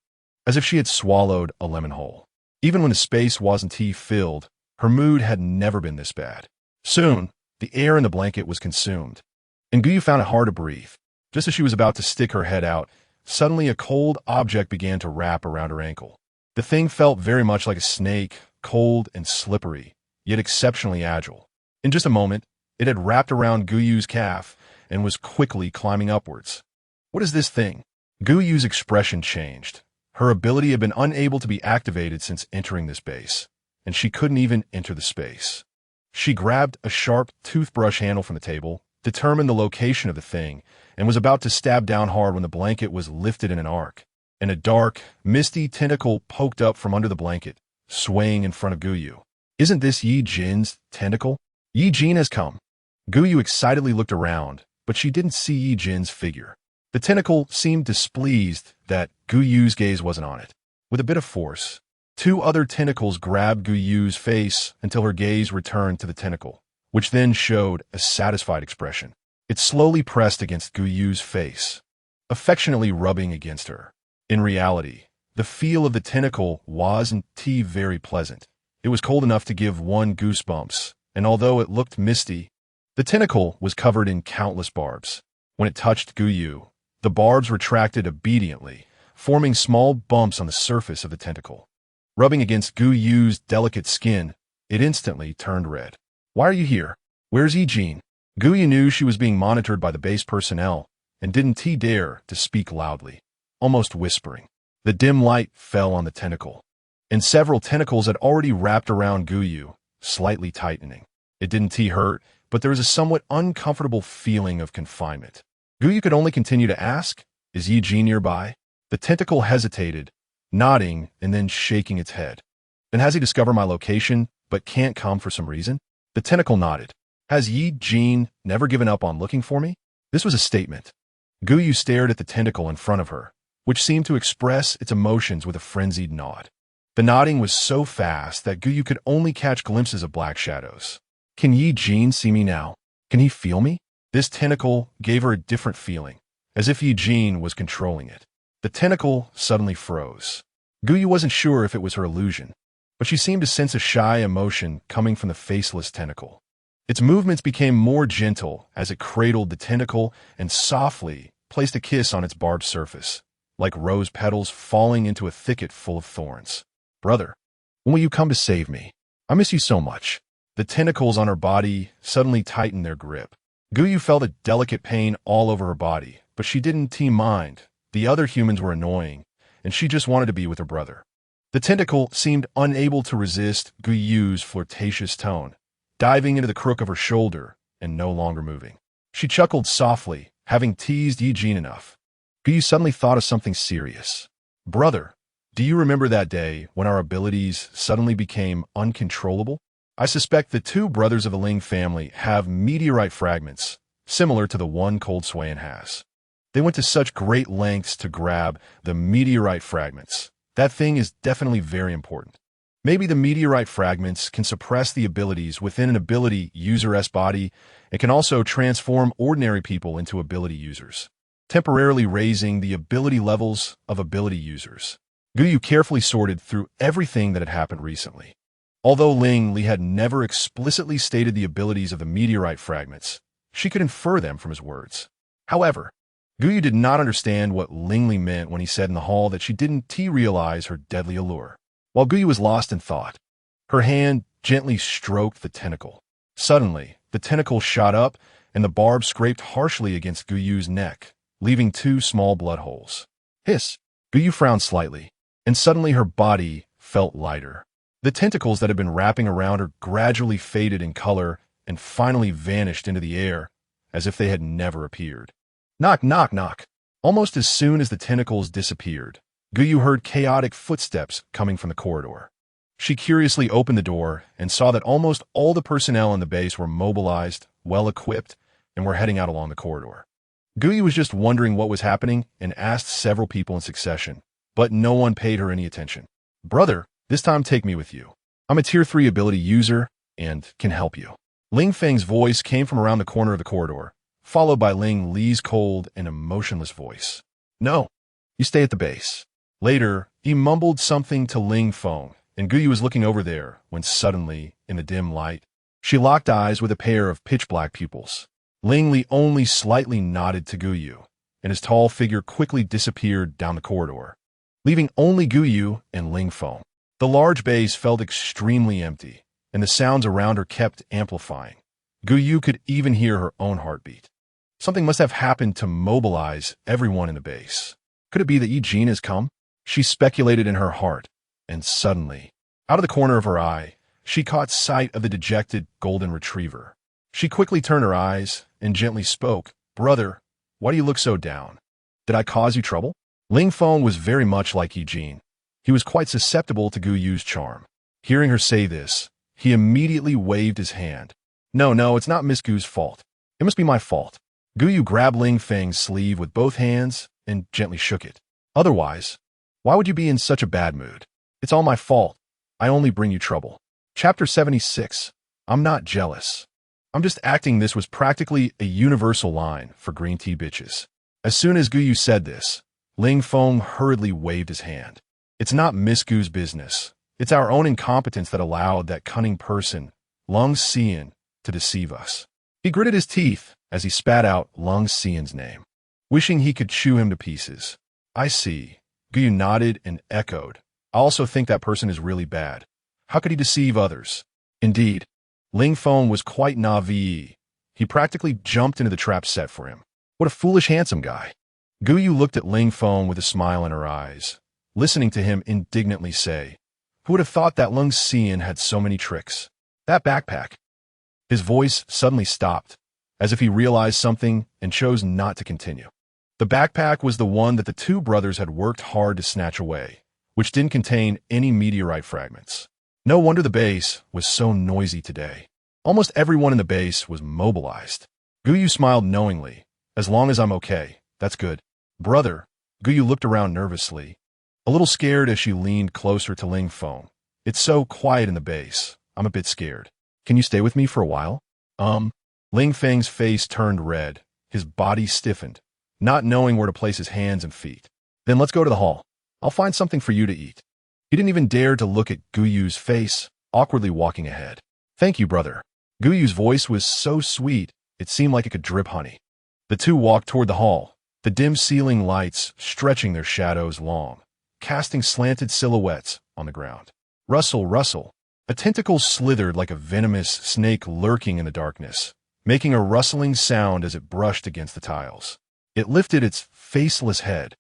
as if she had swallowed a lemon whole. Even when the space wasn't tea-filled, her mood had never been this bad. Soon, the air in the blanket was consumed, and Guyu found it hard to breathe. Just as she was about to stick her head out, suddenly a cold object began to wrap around her ankle. The thing felt very much like a snake, cold and slippery, yet exceptionally agile. In just a moment, it had wrapped around Guyu's calf and was quickly climbing upwards. What is this thing? Guyu's expression changed. Her ability had been unable to be activated since entering this base, and she couldn't even enter the space. She grabbed a sharp toothbrush handle from the table, determined the location of the thing, and was about to stab down hard when the blanket was lifted in an arc, and a dark, misty tentacle poked up from under the blanket, swaying in front of Guyu. Isn't this Ye Jin's tentacle? Ye Jin has come. Guyu excitedly looked around, but she didn't see Ye Jin's figure. The tentacle seemed displeased that Guyu's gaze wasn't on it. With a bit of force, 2 other tentacles grabbed Guyu's face until her gaze returned to the tentacle, which then showed a satisfied expression. It slowly pressed against Guyu's face, affectionately rubbing against her. In reality, the feel of the tentacle wasn't very pleasant. It was cold enough to give one goosebumps, and although it looked misty, the tentacle was covered in countless barbs. When it touched Guyu, the barbs retracted obediently, forming small bumps on the surface of the tentacle. Rubbing against Guyu's delicate skin, it instantly turned red. Why are you here? Where's Ye Jin? Guyu knew she was being monitored by the base personnel and didn't dare to speak loudly, almost whispering. The dim light fell on the tentacle, and several tentacles had already wrapped around Guyu, slightly tightening. It didn't hurt, but there was a somewhat uncomfortable feeling of confinement. Guyu could only continue to ask, is Ye Jin nearby? The tentacle hesitated, nodding and then shaking its head. Then has he discovered my location, but can't come for some reason? The tentacle nodded. Has Ye Jin never given up on looking for me? This was a statement. Guyu stared at the tentacle in front of her, which seemed to express its emotions with a frenzied nod. The nodding was so fast that Guyu could only catch glimpses of black shadows. Can Ye Jin see me now? Can he feel me? This tentacle gave her a different feeling, as if Ye Jin was controlling it. The tentacle suddenly froze. Guyu wasn't sure if it was her illusion, but she seemed to sense a shy emotion coming from the faceless tentacle. Its movements became more gentle as it cradled the tentacle and softly placed a kiss on its barbed surface, like rose petals falling into a thicket full of thorns. Brother, when will you come to save me? I miss you so much. The tentacles on her body suddenly tightened their grip. Guyu felt a delicate pain all over her body, but she didn't mind. The other humans were annoying, and she just wanted to be with her brother. The tentacle seemed unable to resist Guyu's flirtatious tone, diving into the crook of her shoulder and no longer moving. She chuckled softly, having teased Ye Jin enough. Guyu suddenly thought of something serious. Brother, do you remember that day when our abilities suddenly became uncontrollable? I suspect the 2 brothers of the Ling family have meteorite fragments, similar to the one Cold Swayan has. They went to such great lengths to grab the meteorite fragments. That thing is definitely very important. Maybe the meteorite fragments can suppress the abilities within an ability user's body and can also transform ordinary people into ability users, temporarily raising the ability levels of ability users. Guyu carefully sorted through everything that had happened recently. Although Ling Li had never explicitly stated the abilities of the meteorite fragments, she could infer them from his words. However, Guyu did not understand what Ling Li meant when he said in the hall that she didn't realize her deadly allure. While Guyu was lost in thought, her hand gently stroked the tentacle. Suddenly, the tentacle shot up, and the barb scraped harshly against Guyu's neck, leaving 2 small blood holes. Hiss! Guyu frowned slightly, and suddenly her body felt lighter. The tentacles that had been wrapping around her gradually faded in color and finally vanished into the air, as if they had never appeared. Knock, knock, knock. Almost as soon as the tentacles disappeared, Guyu heard chaotic footsteps coming from the corridor. She curiously opened the door and saw that almost all the personnel in the base were mobilized, well-equipped, and were heading out along the corridor. Guyu was just wondering what was happening and asked several people in succession, but no one paid her any attention. Brother, this time take me with you. I'm a Tier 3 ability user and can help you. Ling Feng's voice came from around the corner of the corridor, followed by Ling Li's cold and emotionless voice. No, you stay at the base. Later, he mumbled something to Ling Feng, and Guyu was looking over there when suddenly, in the dim light, she locked eyes with a pair of pitch-black pupils. Ling Li only slightly nodded to Guyu, and his tall figure quickly disappeared down the corridor, leaving only Guyu and Ling Feng. The large base felt extremely empty, and the sounds around her kept amplifying. Guyu could even hear her own heartbeat. Something must have happened to mobilize everyone in the base. Could it be that Ye Jin has come? She speculated in her heart, and suddenly, out of the corner of her eye, she caught sight of the dejected golden retriever. She quickly turned her eyes and gently spoke. Brother, why do you look so down? Did I cause you trouble? Ling Feng was very much like Ye Jin. He was quite susceptible to Guyu's charm. Hearing her say this, he immediately waved his hand. No, it's not Miss Gu's fault. It must be my fault. Guyu grabbed Ling Feng's sleeve with both hands and gently shook it. Otherwise, why would you be in such a bad mood? It's all my fault. I only bring you trouble. Chapter 76. I'm not jealous. I'm just acting. This was practically a universal line for green tea bitches. As soon as Guyu said this, Ling Feng hurriedly waved his hand. It's not Miss Gu's business. It's our own incompetence that allowed that cunning person, Lung Xian, to deceive us. He gritted his teeth as he spat out Lung Xian's name, wishing he could chew him to pieces. I see. Guyu nodded and echoed. I also think that person is really bad. How could he deceive others? Indeed, Ling Feng was quite naive. He practically jumped into the trap set for him. What a foolish, handsome guy. Guyu looked at Ling Feng with a smile in her eyes, listening to him indignantly say, who would have thought that Lung Xian had so many tricks? That backpack. His voice suddenly stopped, as if he realized something and chose not to continue. The backpack was the one that the 2 brothers had worked hard to snatch away, which didn't contain any meteorite fragments. No wonder the base was so noisy today. Almost everyone in the base was mobilized. Guyu smiled knowingly. As long as I'm okay, that's good. Brother, Guyu looked around nervously, a little scared as she leaned closer to Ling Feng. It's so quiet in the base. I'm a bit scared. Can you stay with me for a while? Ling Feng's face turned red. His body stiffened, not knowing where to place his hands and feet. Then let's go to the hall. I'll find something for you to eat. He didn't even dare to look at Guyu's face, awkwardly walking ahead. Thank you, brother. Guyu's voice was so sweet, it seemed like it could drip honey. The 2 walked toward the hall, the dim ceiling lights stretching their shadows long, casting slanted silhouettes on the ground. Rustle, rustle. A tentacle slithered like a venomous snake lurking in the darkness, making a rustling sound as it brushed against the tiles. It lifted its faceless head,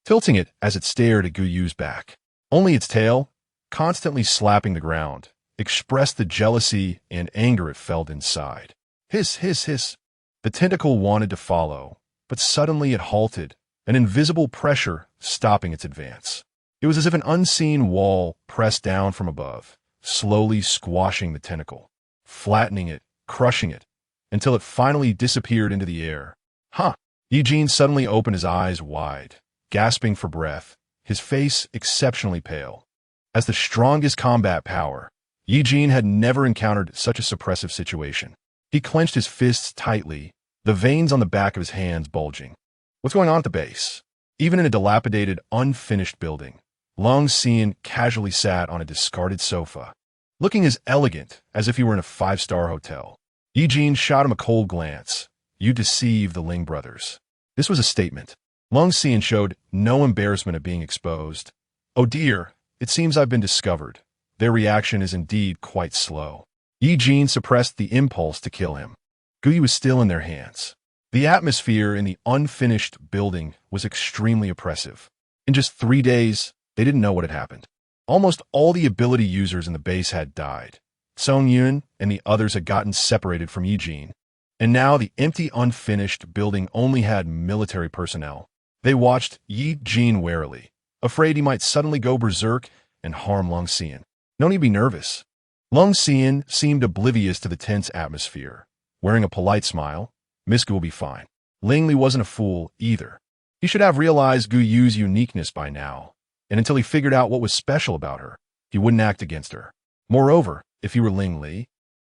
tilting it as it stared at Guyu's back. Only its tail, constantly slapping the ground, expressed the jealousy and anger it felt inside. Hiss, hiss, hiss. The tentacle wanted to follow, but suddenly it halted, an invisible pressure stopping its advance. It was as if an unseen wall pressed down from above, slowly squashing the tentacle, flattening it, crushing it, until it finally disappeared into the air. Huh! Ye Jin suddenly opened his eyes wide, gasping for breath, his face exceptionally pale. As the strongest combat power, Ye Jin had never encountered such a suppressive situation. He clenched his fists tightly, the veins on the back of his hands bulging. What's going on at the base? Even in a dilapidated, unfinished building, Lung Xian casually sat on a discarded sofa, looking as elegant as if he were in a 5-star hotel. Ye Jin shot him a cold glance. You deceive the Ling brothers. This was a statement. Lung Xian showed no embarrassment at being exposed. Oh dear, it seems I've been discovered. Their reaction is indeed quite slow. Ye Jin suppressed the impulse to kill him. Guyu was still in their hands. The atmosphere in the unfinished building was extremely oppressive. In just 3 days, they didn't know what had happened. Almost all the ability users in the base had died. Song Yun and the others had gotten separated from Ye Jin, and now the empty, unfinished building only had military personnel. They watched Ye Jin warily, afraid he might suddenly go berserk and harm Long Xian. No need to be nervous. Long Xian seemed oblivious to the tense atmosphere. Wearing a polite smile, Miss Gu will be fine. Ling Li wasn't a fool either. He should have realized Gu Yu's uniqueness by now, and until he figured out what was special about her, he wouldn't act against her. Moreover, if he were Ling Li,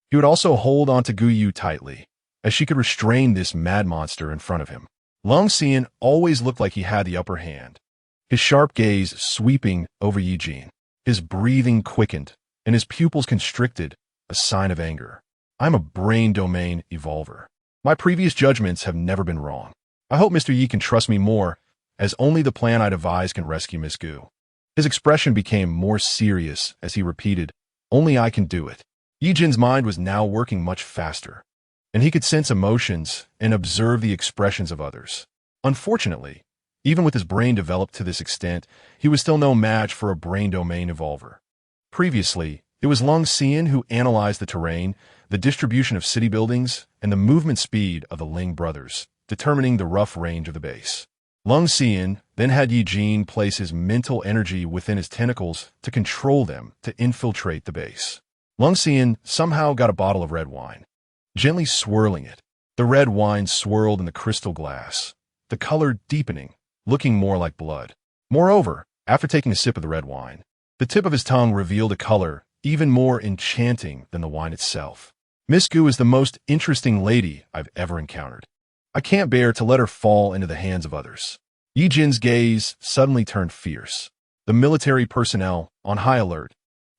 he would also hold on to Gu Yu tightly, as she could restrain this mad monster in front of him. Long Xian always looked like he had the upper hand, his sharp gaze sweeping over Ye Jin. His breathing quickened, and his pupils constricted, a sign of anger. I'm a brain domain evolver. My previous judgments have never been wrong. I hope Mr. Yi can trust me more, as only the plan I devised can rescue Miss Gu. His expression became more serious as he repeated, only I can do it. Ye Jin's mind was now working much faster, and he could sense emotions and observe the expressions of others. Unfortunately, even with his brain developed to this extent, he was still no match for a brain domain evolver. Previously, it was Long Xian who analyzed the terrain, the distribution of city buildings, and the movement speed of the Ling brothers, determining the rough range of the base. Long Xian then had Ye Jin place his mental energy within his tentacles to control them to infiltrate the base. Long Xian somehow got a bottle of red wine. Gently swirling it, the red wine swirled in the crystal glass, the color deepening, looking more like blood. Moreover, after taking a sip of the red wine, the tip of his tongue revealed a color even more enchanting than the wine itself. Miss Gu is the most interesting lady I've ever encountered. I can't bear to let her fall into the hands of others. Ye Jin's gaze suddenly turned fierce. The military personnel, on high alert,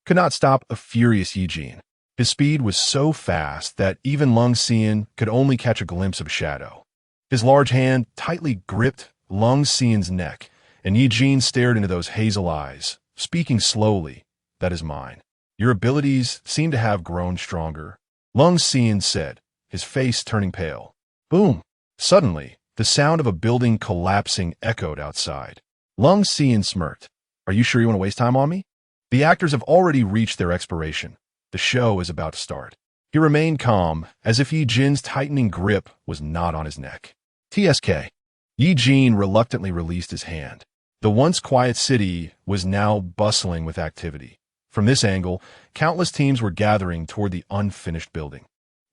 could not stop a furious Ye Jin. His speed was so fast that even Long Xian could only catch a glimpse of shadow. His large hand tightly gripped Long Xian's neck, and Ye Jin stared into those hazel eyes, speaking slowly, "That is mine." "Your abilities seem to have grown stronger," Long Xian said, his face turning pale. Boom! Suddenly, the sound of a building collapsing echoed outside. Long Xian smirked. "Are you sure you want to waste time on me? The actors have already reached their expiration. The show is about to start." He remained calm, as if Ye Jin's tightening grip was not on his neck. TSK. Ye Jin reluctantly released his hand. The once quiet city was now bustling with activity. From this angle, countless teams were gathering toward the unfinished building.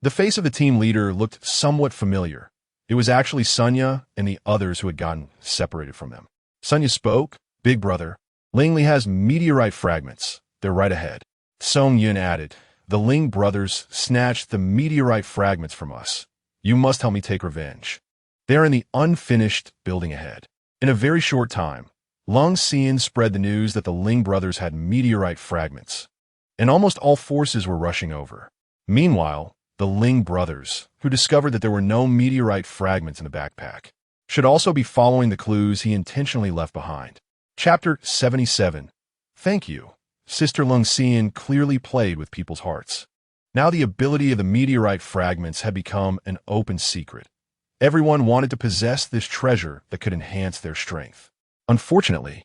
The face of the team leader looked somewhat familiar. It was actually Sunya and the others who had gotten separated from them. Sunya spoke. "Big brother, Ling Li has meteorite fragments. They're right ahead." Song Yun added, "The Ling brothers snatched the meteorite fragments from us. You must help me take revenge." They're in the unfinished building ahead. In a very short time, Long Xian spread the news that the Ling brothers had meteorite fragments, and almost all forces were rushing over. Meanwhile, the Ling brothers, who discovered that there were no meteorite fragments in the backpack, should also be following the clues he intentionally left behind. Chapter 77. Thank you. Sister Long Xian clearly played with people's hearts. Now the ability of the meteorite fragments had become an open secret. Everyone wanted to possess this treasure that could enhance their strength. Unfortunately,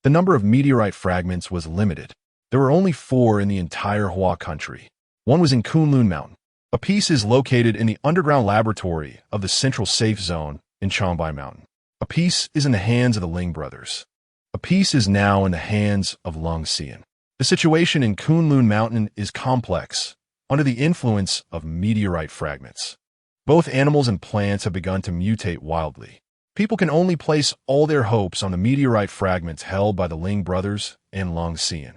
the number of meteorite fragments was limited. There were only 4 in the entire Hua country. One was in Kunlun Mountain. A piece is located in the underground laboratory of the Central Safe Zone in Changbai Mountain. A piece is in the hands of the Ling brothers. A piece is now in the hands of Long Xian. The situation in Kunlun Mountain is complex, under the influence of meteorite fragments. Both animals and plants have begun to mutate wildly. People can only place all their hopes on the meteorite fragments held by the Ling brothers and Long Xian.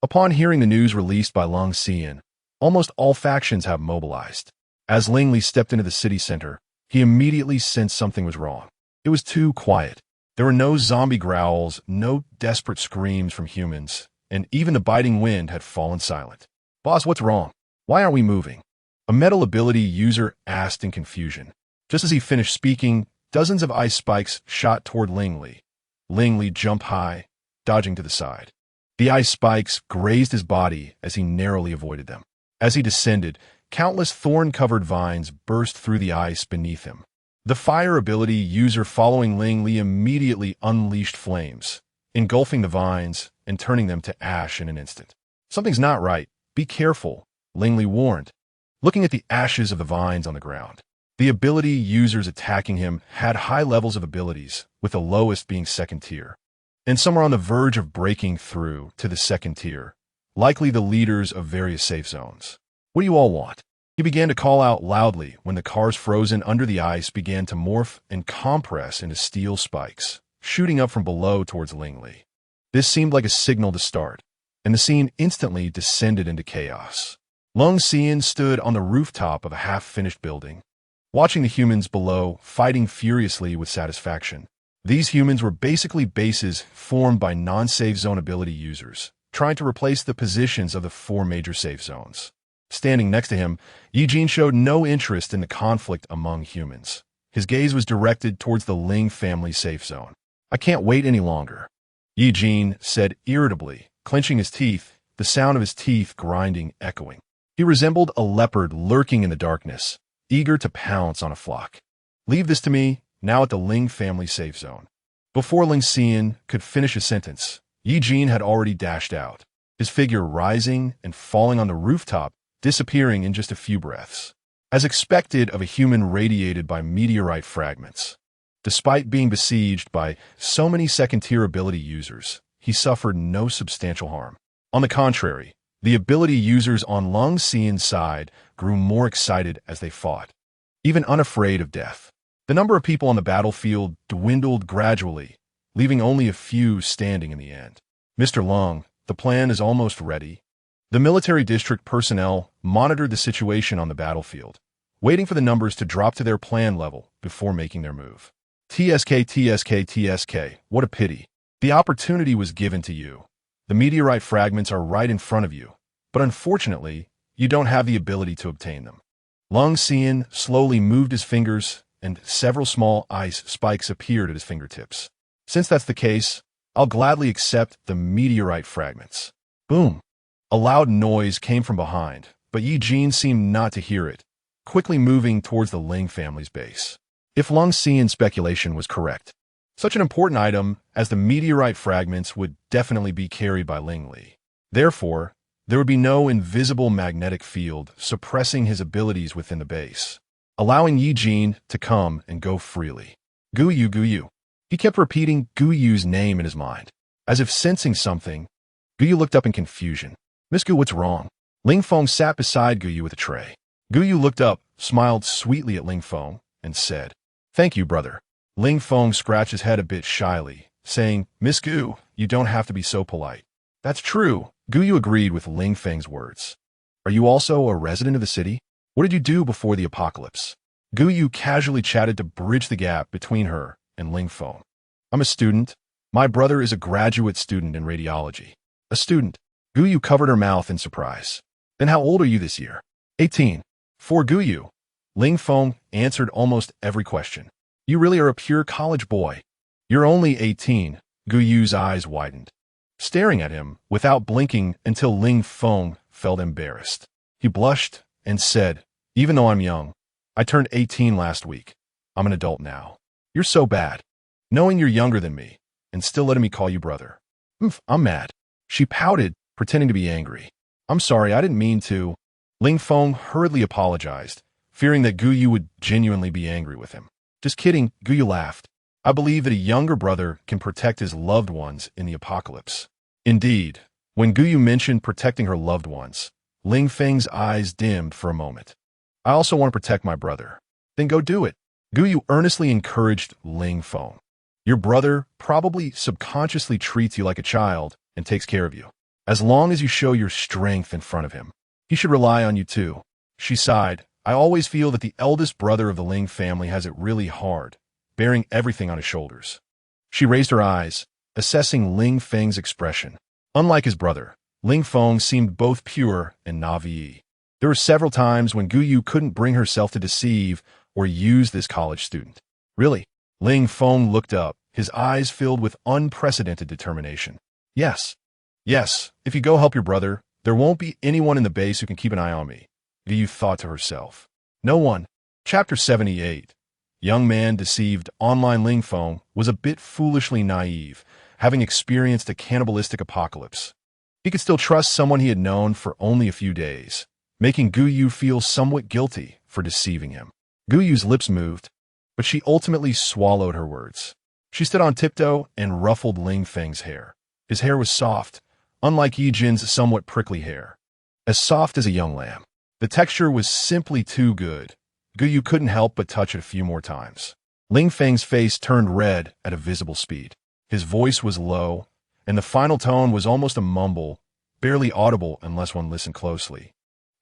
Upon hearing the news released by Long Xian, almost all factions have mobilized. As Ling Li stepped into the city center, he immediately sensed something was wrong. It was too quiet. There were no zombie growls, no desperate screams from humans, and even the biting wind had fallen silent. "Boss, what's wrong? Why aren't we moving?" A metal ability user asked in confusion. Just as he finished speaking, dozens of ice spikes shot toward Ling Li. Ling Li jumped high, dodging to the side. The ice spikes grazed his body as he narrowly avoided them. As he descended, countless thorn-covered vines burst through the ice beneath him. The fire ability user following Ling Li immediately unleashed flames, engulfing the vines and turning them to ash in an instant. Something's not right. Be careful, Ling Li warned, looking at the ashes of the vines on the ground. The ability users attacking him had high levels of abilities, with the lowest being second tier, and some are on the verge of breaking through to the second tier, likely the leaders of various safe zones. What do you all want? He began to call out loudly when the cars frozen under the ice began to morph and compress into steel spikes, shooting up from below towards Ling Li. This seemed like a signal to start, and the scene instantly descended into chaos. Lung Xian stood on the rooftop of a half-finished building, watching the humans below fighting furiously with satisfaction. These humans were basically bases formed by non-safe zone ability users, trying to replace the positions of the 4 major safe zones. Standing next to him, Ye Jin showed no interest in the conflict among humans. His gaze was directed towards the Ling family safe zone. I can't wait any longer, Ye Jin said irritably, clenching his teeth, the sound of his teeth grinding echoing. He resembled a leopard lurking in the darkness, eager to pounce on a flock. Leave this to me, now at the Ling family safe zone. Before Ling Xian could finish a sentence, Ye Jin had already dashed out, his figure rising and falling on the rooftop, disappearing in just a few breaths. As expected of a human radiated by meteorite fragments. Despite being besieged by so many second-tier ability users, he suffered no substantial harm. On the contrary, the ability users on Lung Xian's side grew more excited as they fought, even unafraid of death. The number of people on the battlefield dwindled gradually, leaving only a few standing in the end. Mr. Lung, the plan is almost ready. The military district personnel monitored the situation on the battlefield, waiting for the numbers to drop to their plan level before making their move. TSK, what a pity. The opportunity was given to you. The meteorite fragments are right in front of you, but unfortunately, you don't have the ability to obtain them. Lung Xian slowly moved his fingers, and several small ice spikes appeared at his fingertips. Since that's the case, I'll gladly accept the meteorite fragments. Boom! A loud noise came from behind, but Ye Jin seemed not to hear it, quickly moving towards the Ling family's base. If Lung Xian's speculation was correct, such an important item as the meteorite fragments would definitely be carried by Ling Li. Therefore, there would be no invisible magnetic field suppressing his abilities within the base, allowing Ye Jin to come and go freely. Guyu. He kept repeating Guyu's name in his mind. As if sensing something, Guyu looked up in confusion. Miss Gu, what's wrong? Ling Feng sat beside Guyu with a tray. Guyu looked up, smiled sweetly at Ling Feng, and said, Thank you, brother. Ling Feng scratched his head a bit shyly, saying, Miss Gu, you don't have to be so polite. That's true, Guyu agreed with Ling Feng's words. Are you also a resident of the city? What did you do before the apocalypse? Guyu casually chatted to bridge the gap between her and Ling Feng. I'm a student. My brother is a graduate student in radiology. A student. Guyu covered her mouth in surprise. Then how old are you this year? 18. For Guyu, Ling Feng answered almost every question. You really are a pure college boy. You're only 18. Guyu's eyes widened, staring at him without blinking until Ling Feng felt embarrassed. He blushed and said, Even though I'm young, I turned 18 last week. I'm an adult now. You're so bad, knowing you're younger than me and still letting me call you brother. I'm mad. She pouted, pretending to be angry. I'm sorry, I didn't mean to. Ling Feng hurriedly apologized, fearing that Guyu would genuinely be angry with him. Just kidding, Guyu laughed. I believe that a younger brother can protect his loved ones in the apocalypse. Indeed, when Guyu mentioned protecting her loved ones, Ling Feng's eyes dimmed for a moment. I also want to protect my brother. Then go do it. Guyu earnestly encouraged Ling Feng. Your brother probably subconsciously treats you like a child and takes care of you. As long as you show your strength in front of him, he should rely on you too. She sighed. I always feel that the eldest brother of the Ling family has it really hard, bearing everything on his shoulders. She raised her eyes, assessing Ling Feng's expression. Unlike his brother, Ling Feng seemed both pure and naive. There were several times when Guyu couldn't bring herself to deceive or use this college student. Really? Ling Feng looked up, his eyes filled with unprecedented determination. Yes, if you go help your brother, there won't be anyone in the base who can keep an eye on me, Guyu thought to herself. No one. Chapter 78. Young man deceived online Ling Feng was a bit foolishly naive, having experienced a cannibalistic apocalypse. He could still trust someone he had known for only a few days, making Gu Yu feel somewhat guilty for deceiving him. Gu Yu's lips moved, but she ultimately swallowed her words. She stood on tiptoe and ruffled Ling Feng's hair. His hair was soft, unlike Ye Jin's somewhat prickly hair. As soft as a young lamb. The texture was simply too good. Gu Yu couldn't help but touch it a few more times. Ling Feng's face turned red at a visible speed. His voice was low, and the final tone was almost a mumble, barely audible unless one listened closely.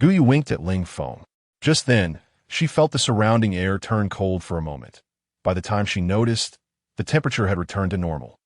Gu Yu winked at Ling Feng. Just then, she felt the surrounding air turn cold for a moment. By the time she noticed, the temperature had returned to normal.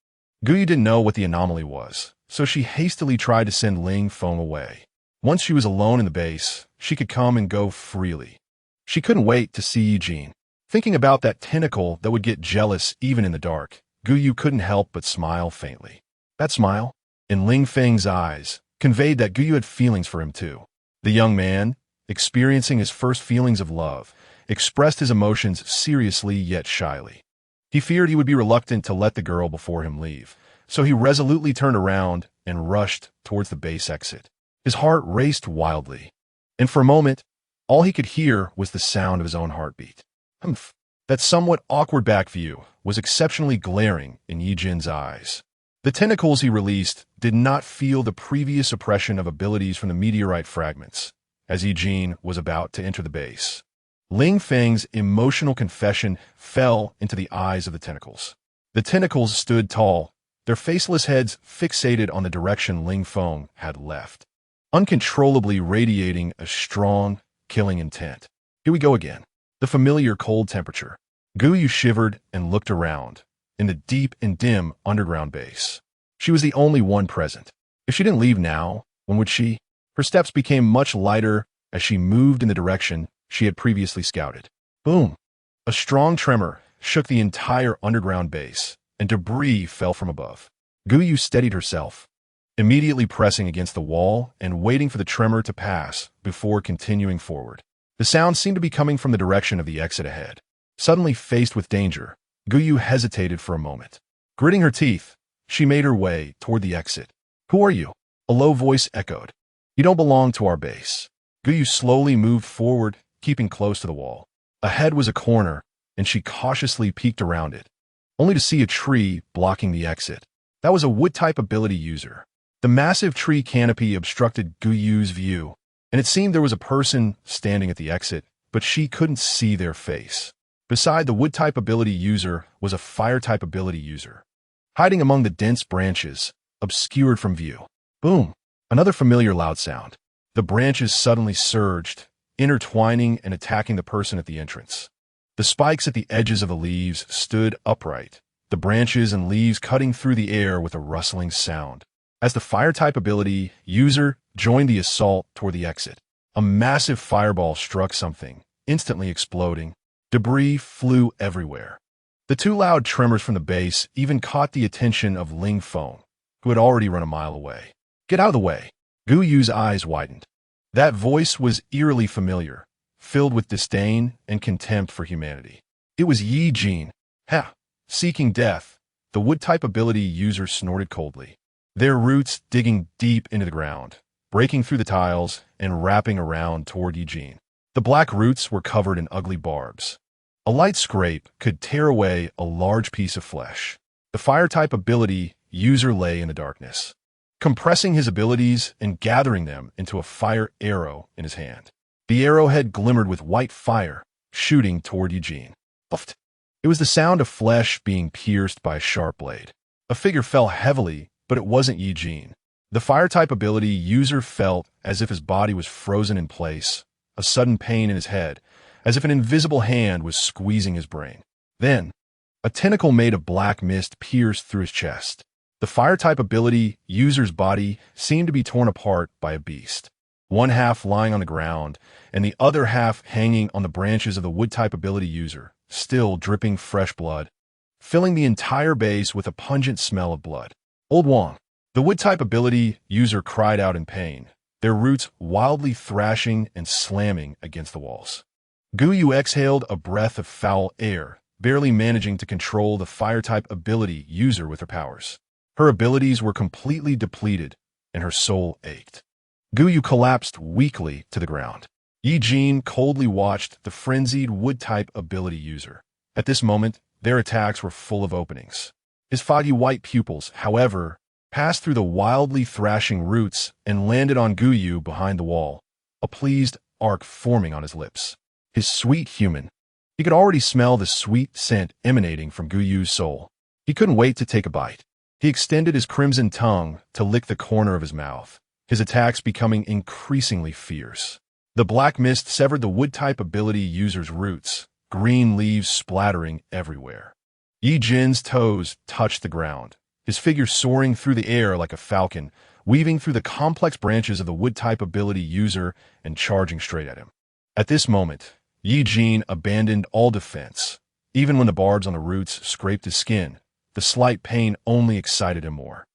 Gu Yu didn't know what the anomaly was, so she hastily tried to send Ling Feng away. Once she was alone in the base, she could come and go freely. She couldn't wait to see Ye Jin. Thinking about that tentacle that would get jealous even in the dark, Gu Yu couldn't help but smile faintly. That smile, in Ling Feng's eyes, conveyed that Gu Yu had feelings for him too. The young man, experiencing his first feelings of love, expressed his emotions seriously yet shyly. He feared he would be reluctant to let the girl before him leave, so he resolutely turned around and rushed towards the base exit. His heart raced wildly, and for a moment, all he could hear was the sound of his own heartbeat. Humph. That somewhat awkward back view was exceptionally glaring in Ye Jin's eyes. The tentacles he released did not feel the previous oppression of abilities from the meteorite fragments, as Ye Jin was about to enter the base. Ling Feng's emotional confession fell into the eyes of the tentacles. The tentacles stood tall, their faceless heads fixated on the direction Ling Feng had left, uncontrollably radiating a strong, killing intent. Here we go again. The familiar cold temperature. Gu Yu shivered and looked around, in the deep and dim underground base. She was the only one present. If she didn't leave now, when would she? Her steps became much lighter as she moved in the direction she had previously scouted. Boom! A strong tremor shook the entire underground base, and debris fell from above. Gu Yu steadied herself, immediately pressing against the wall and waiting for the tremor to pass before continuing forward. The sound seemed to be coming from the direction of the exit ahead. Suddenly faced with danger, Gu Yu hesitated for a moment. Gritting her teeth, she made her way toward the exit. Who are you? A low voice echoed. You don't belong to our base. Gu Yu slowly moved forward, keeping close to the wall. Ahead was a corner, and she cautiously peeked around it, only to see a tree blocking the exit. That was a wood-type ability user. The massive tree canopy obstructed Gu Yu's view, and it seemed there was a person standing at the exit, but she couldn't see their face. Beside the wood-type ability user was a fire-type ability user, hiding among the dense branches, obscured from view. Boom! Another familiar loud sound. The branches suddenly surged, intertwining and attacking the person at the entrance. The spikes at the edges of the leaves stood upright, the branches and leaves cutting through the air with a rustling sound. As the fire-type ability user joined the assault toward the exit, a massive fireball struck something, instantly exploding. Debris flew everywhere. The two loud tremors from the base even caught the attention of Ling Feng, who had already run a mile away. Get out of the way. Gu Yu's eyes widened. That voice was eerily familiar, filled with disdain and contempt for humanity. It was Ye Jin. Ha! Seeking death, the wood-type ability user snorted coldly, their roots digging deep into the ground, breaking through the tiles and wrapping around toward Ye Jin. The black roots were covered in ugly barbs. A light scrape could tear away a large piece of flesh. The fire-type ability user lay in the darkness, compressing his abilities and gathering them into a fire arrow in his hand. The arrowhead glimmered with white fire, shooting toward Ye Jin. Puffed. It was the sound of flesh being pierced by a sharp blade. A figure fell heavily, but it wasn't Ye Jin. The fire-type ability user felt as if his body was frozen in place, a sudden pain in his head, as if an invisible hand was squeezing his brain. Then, a tentacle made of black mist pierced through his chest. The fire-type ability user's body seemed to be torn apart by a beast, one half lying on the ground, and the other half hanging on the branches of the wood-type ability user, still dripping fresh blood, filling the entire base with a pungent smell of blood. Old Wong. The wood-type ability user cried out in pain, their roots wildly thrashing and slamming against the walls. Guyu exhaled a breath of foul air, barely managing to control the fire-type ability user with her powers. Her abilities were completely depleted, and her soul ached. Guyu collapsed weakly to the ground. Ye Jin coldly watched the frenzied wood-type ability user. At this moment, their attacks were full of openings. His foggy white pupils, however, passed through the wildly thrashing roots and landed on Guyu behind the wall, a pleased arc forming on his lips. His sweet human. He could already smell the sweet scent emanating from Guyu's soul. He couldn't wait to take a bite. He extended his crimson tongue to lick the corner of his mouth, his attacks becoming increasingly fierce. The black mist severed the wood-type ability user's roots, green leaves splattering everywhere. Ye Jin's toes touched the ground, his figure soaring through the air like a falcon, weaving through the complex branches of the wood-type ability user and charging straight at him. At this moment, Ye Jin abandoned all defense. Even when the barbs on the roots scraped his skin, the slight pain only excited him more.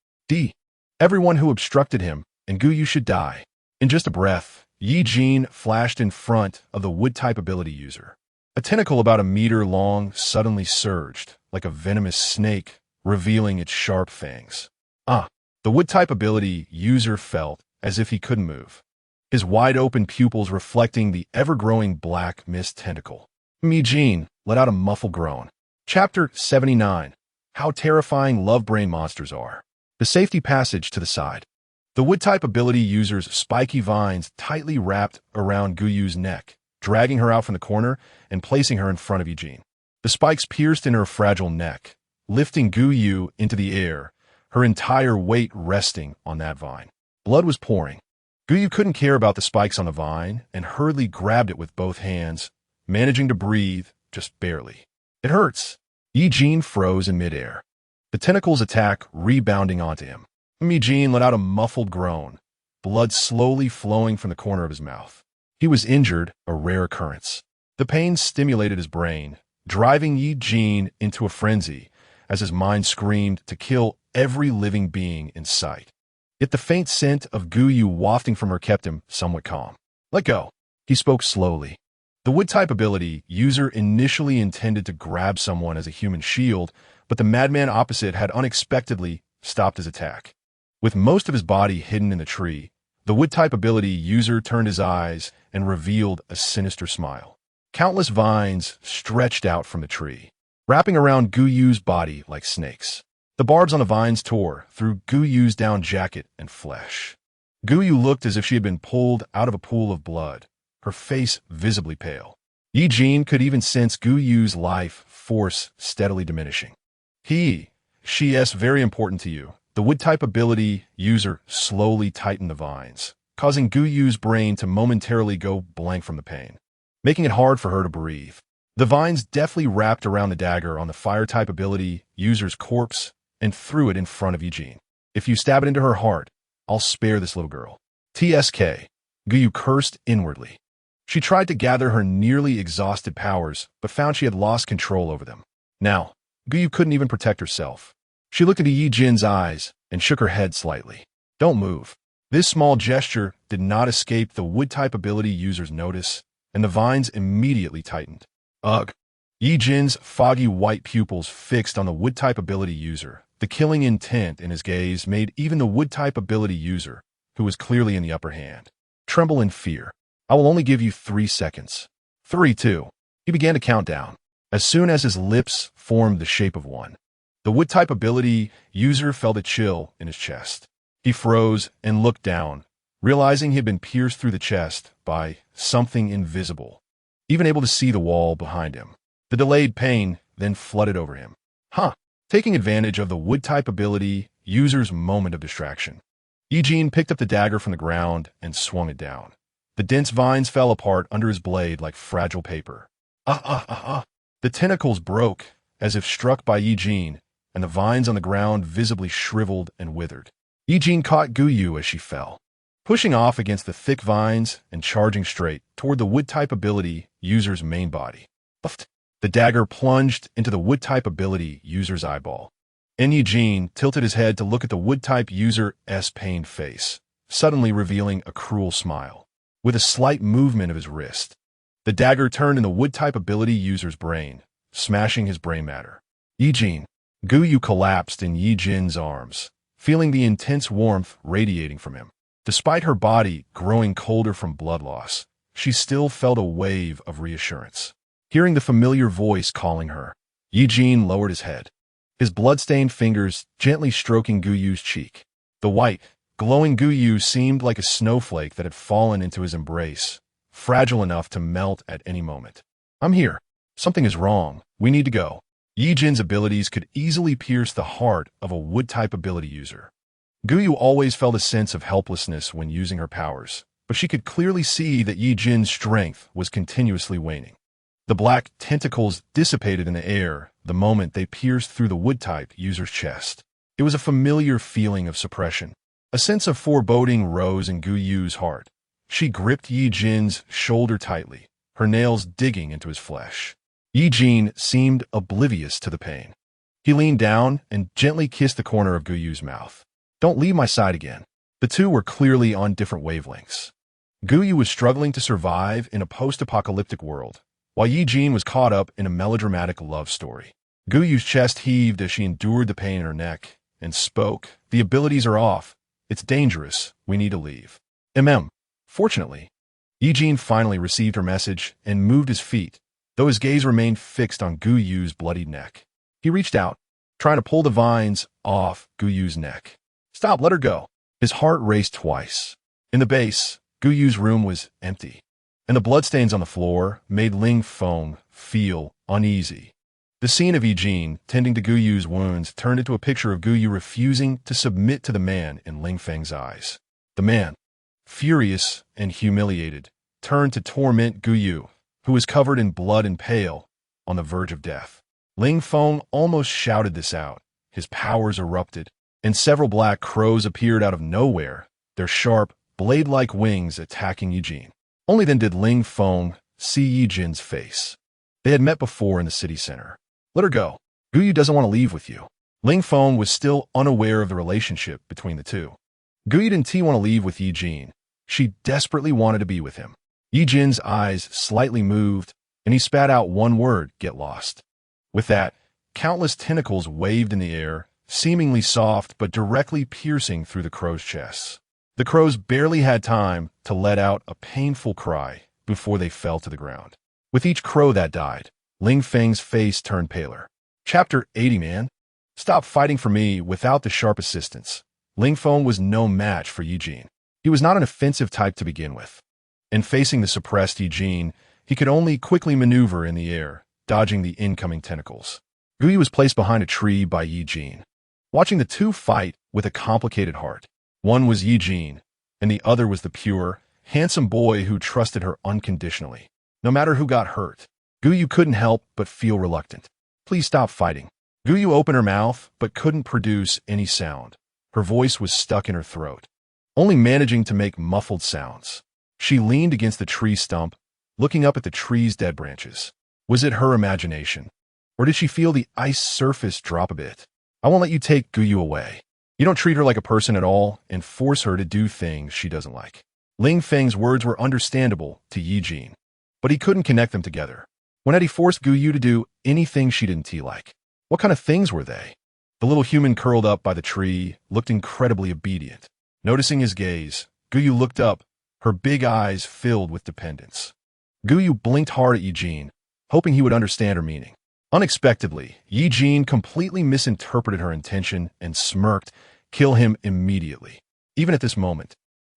Everyone who obstructed him, and Guyu should die. In just a breath, Ye Jin flashed in front of the wood-type ability user. A tentacle about a meter long suddenly surged, like a venomous snake, revealing its sharp fangs. The wood-type ability user felt as if he couldn't move, his wide-open pupils reflecting the ever-growing black mist tentacle. Ye Jin let out a muffled groan. Chapter 79. How terrifying love brain monsters are. The safety passage to the side. The wood-type ability user's spiky vines tightly wrapped around Guyu's neck, dragging her out from the corner and placing her in front of Ye Jin. The spikes pierced in her fragile neck, lifting Guyu into the air, her entire weight resting on that vine. Blood was pouring. Guyu couldn't care about the spikes on the vine and hurriedly grabbed it with both hands, managing to breathe just barely. It hurts. Ye Jin froze in midair, the tentacle's attack rebounding onto him. Ye Jin let out a muffled groan, blood slowly flowing from the corner of his mouth. He was injured, a rare occurrence. The pain stimulated his brain, driving Ye Jin into a frenzy as his mind screamed to kill every living being in sight. Yet the faint scent of Guyu wafting from her kept him somewhat calm. Let go. He spoke slowly. The wood-type ability user initially intended to grab someone as a human shield, but the madman opposite had unexpectedly stopped his attack. With most of his body hidden in the tree, the wood-type ability user turned his eyes and revealed a sinister smile. Countless vines stretched out from the tree, wrapping around Guyu's body like snakes. The barbs on the vines tore through Guyu's down jacket and flesh. Guyu looked as if she had been pulled out of a pool of blood, her face visibly pale. Ye Jin could even sense Guyu's life force steadily diminishing. She's very important to you. The wood-type ability user slowly tightened the vines, causing Guyu's brain to momentarily go blank from the pain, making it hard for her to breathe. The vines deftly wrapped around the dagger on the fire-type ability user's corpse and threw it in front of Ye Jin. If you stab it into her heart, I'll spare this little girl. TSK. Guyu cursed inwardly. She tried to gather her nearly exhausted powers, but found she had lost control over them. Now, Guyu couldn't even protect herself. She looked into Ye Jin's eyes and shook her head slightly. Don't move. This small gesture did not escape the wood-type ability user's notice, and the vines immediately tightened. Ugh. Ye Jin's foggy white pupils fixed on the wood-type ability user. The killing intent in his gaze made even the wood-type ability user, who was clearly in the upper hand, tremble in fear. I will only give you 3 seconds. 3, 2. He began to count down. As soon as his lips formed the shape of 1, the wood-type ability user felt a chill in his chest. He froze and looked down, realizing he had been pierced through the chest by something invisible, even able to see the wall behind him. The delayed pain then flooded over him. Taking advantage of the wood-type ability user's moment of distraction, Ye Jin picked up the dagger from the ground and swung it down. The dense vines fell apart under his blade like fragile paper. The tentacles broke as if struck by Ye Jin, and the vines on the ground visibly shriveled and withered. Ye Jin caught Guyu as she fell, pushing off against the thick vines and charging straight toward the wood-type ability user's main body. The dagger plunged into the wood-type ability user's eyeball. Ye Jin tilted his head to look at the wood-type user's pained face, suddenly revealing a cruel smile. With a slight movement of his wrist, The dagger turned in the wood-type ability user's brain, smashing his brain matter. Ye Jin. Yu collapsed in Ye Jin's arms, feeling the intense warmth radiating from him. Despite her body growing colder from blood loss, she still felt a wave of reassurance. Hearing the familiar voice calling her, Ye Jin lowered his head, his blood-stained fingers gently stroking Yu's cheek. The white, glowing Yu seemed like a snowflake that had fallen into his embrace, fragile enough to melt at any moment. I'm here. Something is wrong. We need to go. Ye Jin's abilities could easily pierce the heart of a wood-type ability user. Yu always felt a sense of helplessness when using her powers, but she could clearly see that Ye Jin's strength was continuously waning. The black tentacles dissipated in the air the moment they pierced through the wood-type user's chest. It was a familiar feeling of suppression. A sense of foreboding rose in Yu's heart. She gripped Ye Jin's shoulder tightly, her nails digging into his flesh. Ye Jin seemed oblivious to the pain. He leaned down and gently kissed the corner of Yu's mouth. Don't leave my side again. The two were clearly on different wavelengths. Yu was struggling to survive in a post-apocalyptic world, while Ye Jin was caught up in a melodramatic love story. Yu's chest heaved as she endured the pain in her neck and spoke, "The abilities are off. It's dangerous. We need to leave." Fortunately, Ye Jin finally received her message and moved his feet, though his gaze remained fixed on Yu's bloodied neck. He reached out, trying to pull the vines off Yu's neck. "Stop, let her go." His heart raced twice. In the base, Yu's room was empty, and the bloodstains on the floor made Ling Feng feel uneasy. The scene of Ye Jin tending to Yu's wounds turned into a picture of Yu refusing to submit to the man in Ling Feng's eyes. The man, furious and humiliated, turned to torment Yu, who was covered in blood and pale, on the verge of death. Ling Feng almost shouted this out. His powers erupted, and several black crows appeared out of nowhere, their sharp, blade-like wings attacking Ye Jin. Only then did Ling Feng see Ye Jin's face. They had met before in the city center. "Let her go. Yu doesn't want to leave with you." Ling Feng was still unaware of the relationship between the two. Yu didn't want to leave with Ye Jin. She desperately wanted to be with him. Ye Jin's eyes slightly moved, and he spat out one word, "Get lost." With that, countless tentacles waved in the air, seemingly soft but directly piercing through the crows' chests. The crows barely had time to let out a painful cry before they fell to the ground. With each crow that died, Ling Feng's face turned paler. Chapter 80, man. Stop fighting for me without the sharp assistance. Ling Feng was no match for Ye Jin. He was not an offensive type to begin with. In facing the suppressed Ye Jin, he could only quickly maneuver in the air, dodging the incoming tentacles. Yu was placed behind a tree by Ye Jin, watching the two fight with a complicated heart. One was Ye Jin, and the other was the pure, handsome boy who trusted her unconditionally. No matter who got hurt, Yu couldn't help but feel reluctant. "Please stop fighting." Yu opened her mouth but couldn't produce any sound. Her voice was stuck in her throat, only managing to make muffled sounds. She leaned against the tree stump, looking up at the tree's dead branches. Was it her imagination, or did she feel the ice surface drop a bit? "I won't let you take Yu away. You don't treat her like a person at all and force her to do things she doesn't like." Ling Feng's words were understandable to Ye Jin, but he couldn't connect them together. When had he forced Yu to do anything she didn't like? What kind of things were they? The little human curled up by the tree looked incredibly obedient. Noticing his gaze, Yu looked up, her big eyes filled with dependence. Yu blinked hard at Ye Jin, hoping he would understand her meaning. Unexpectedly, Ye Jin completely misinterpreted her intention and smirked, "Kill him immediately." Even at this moment,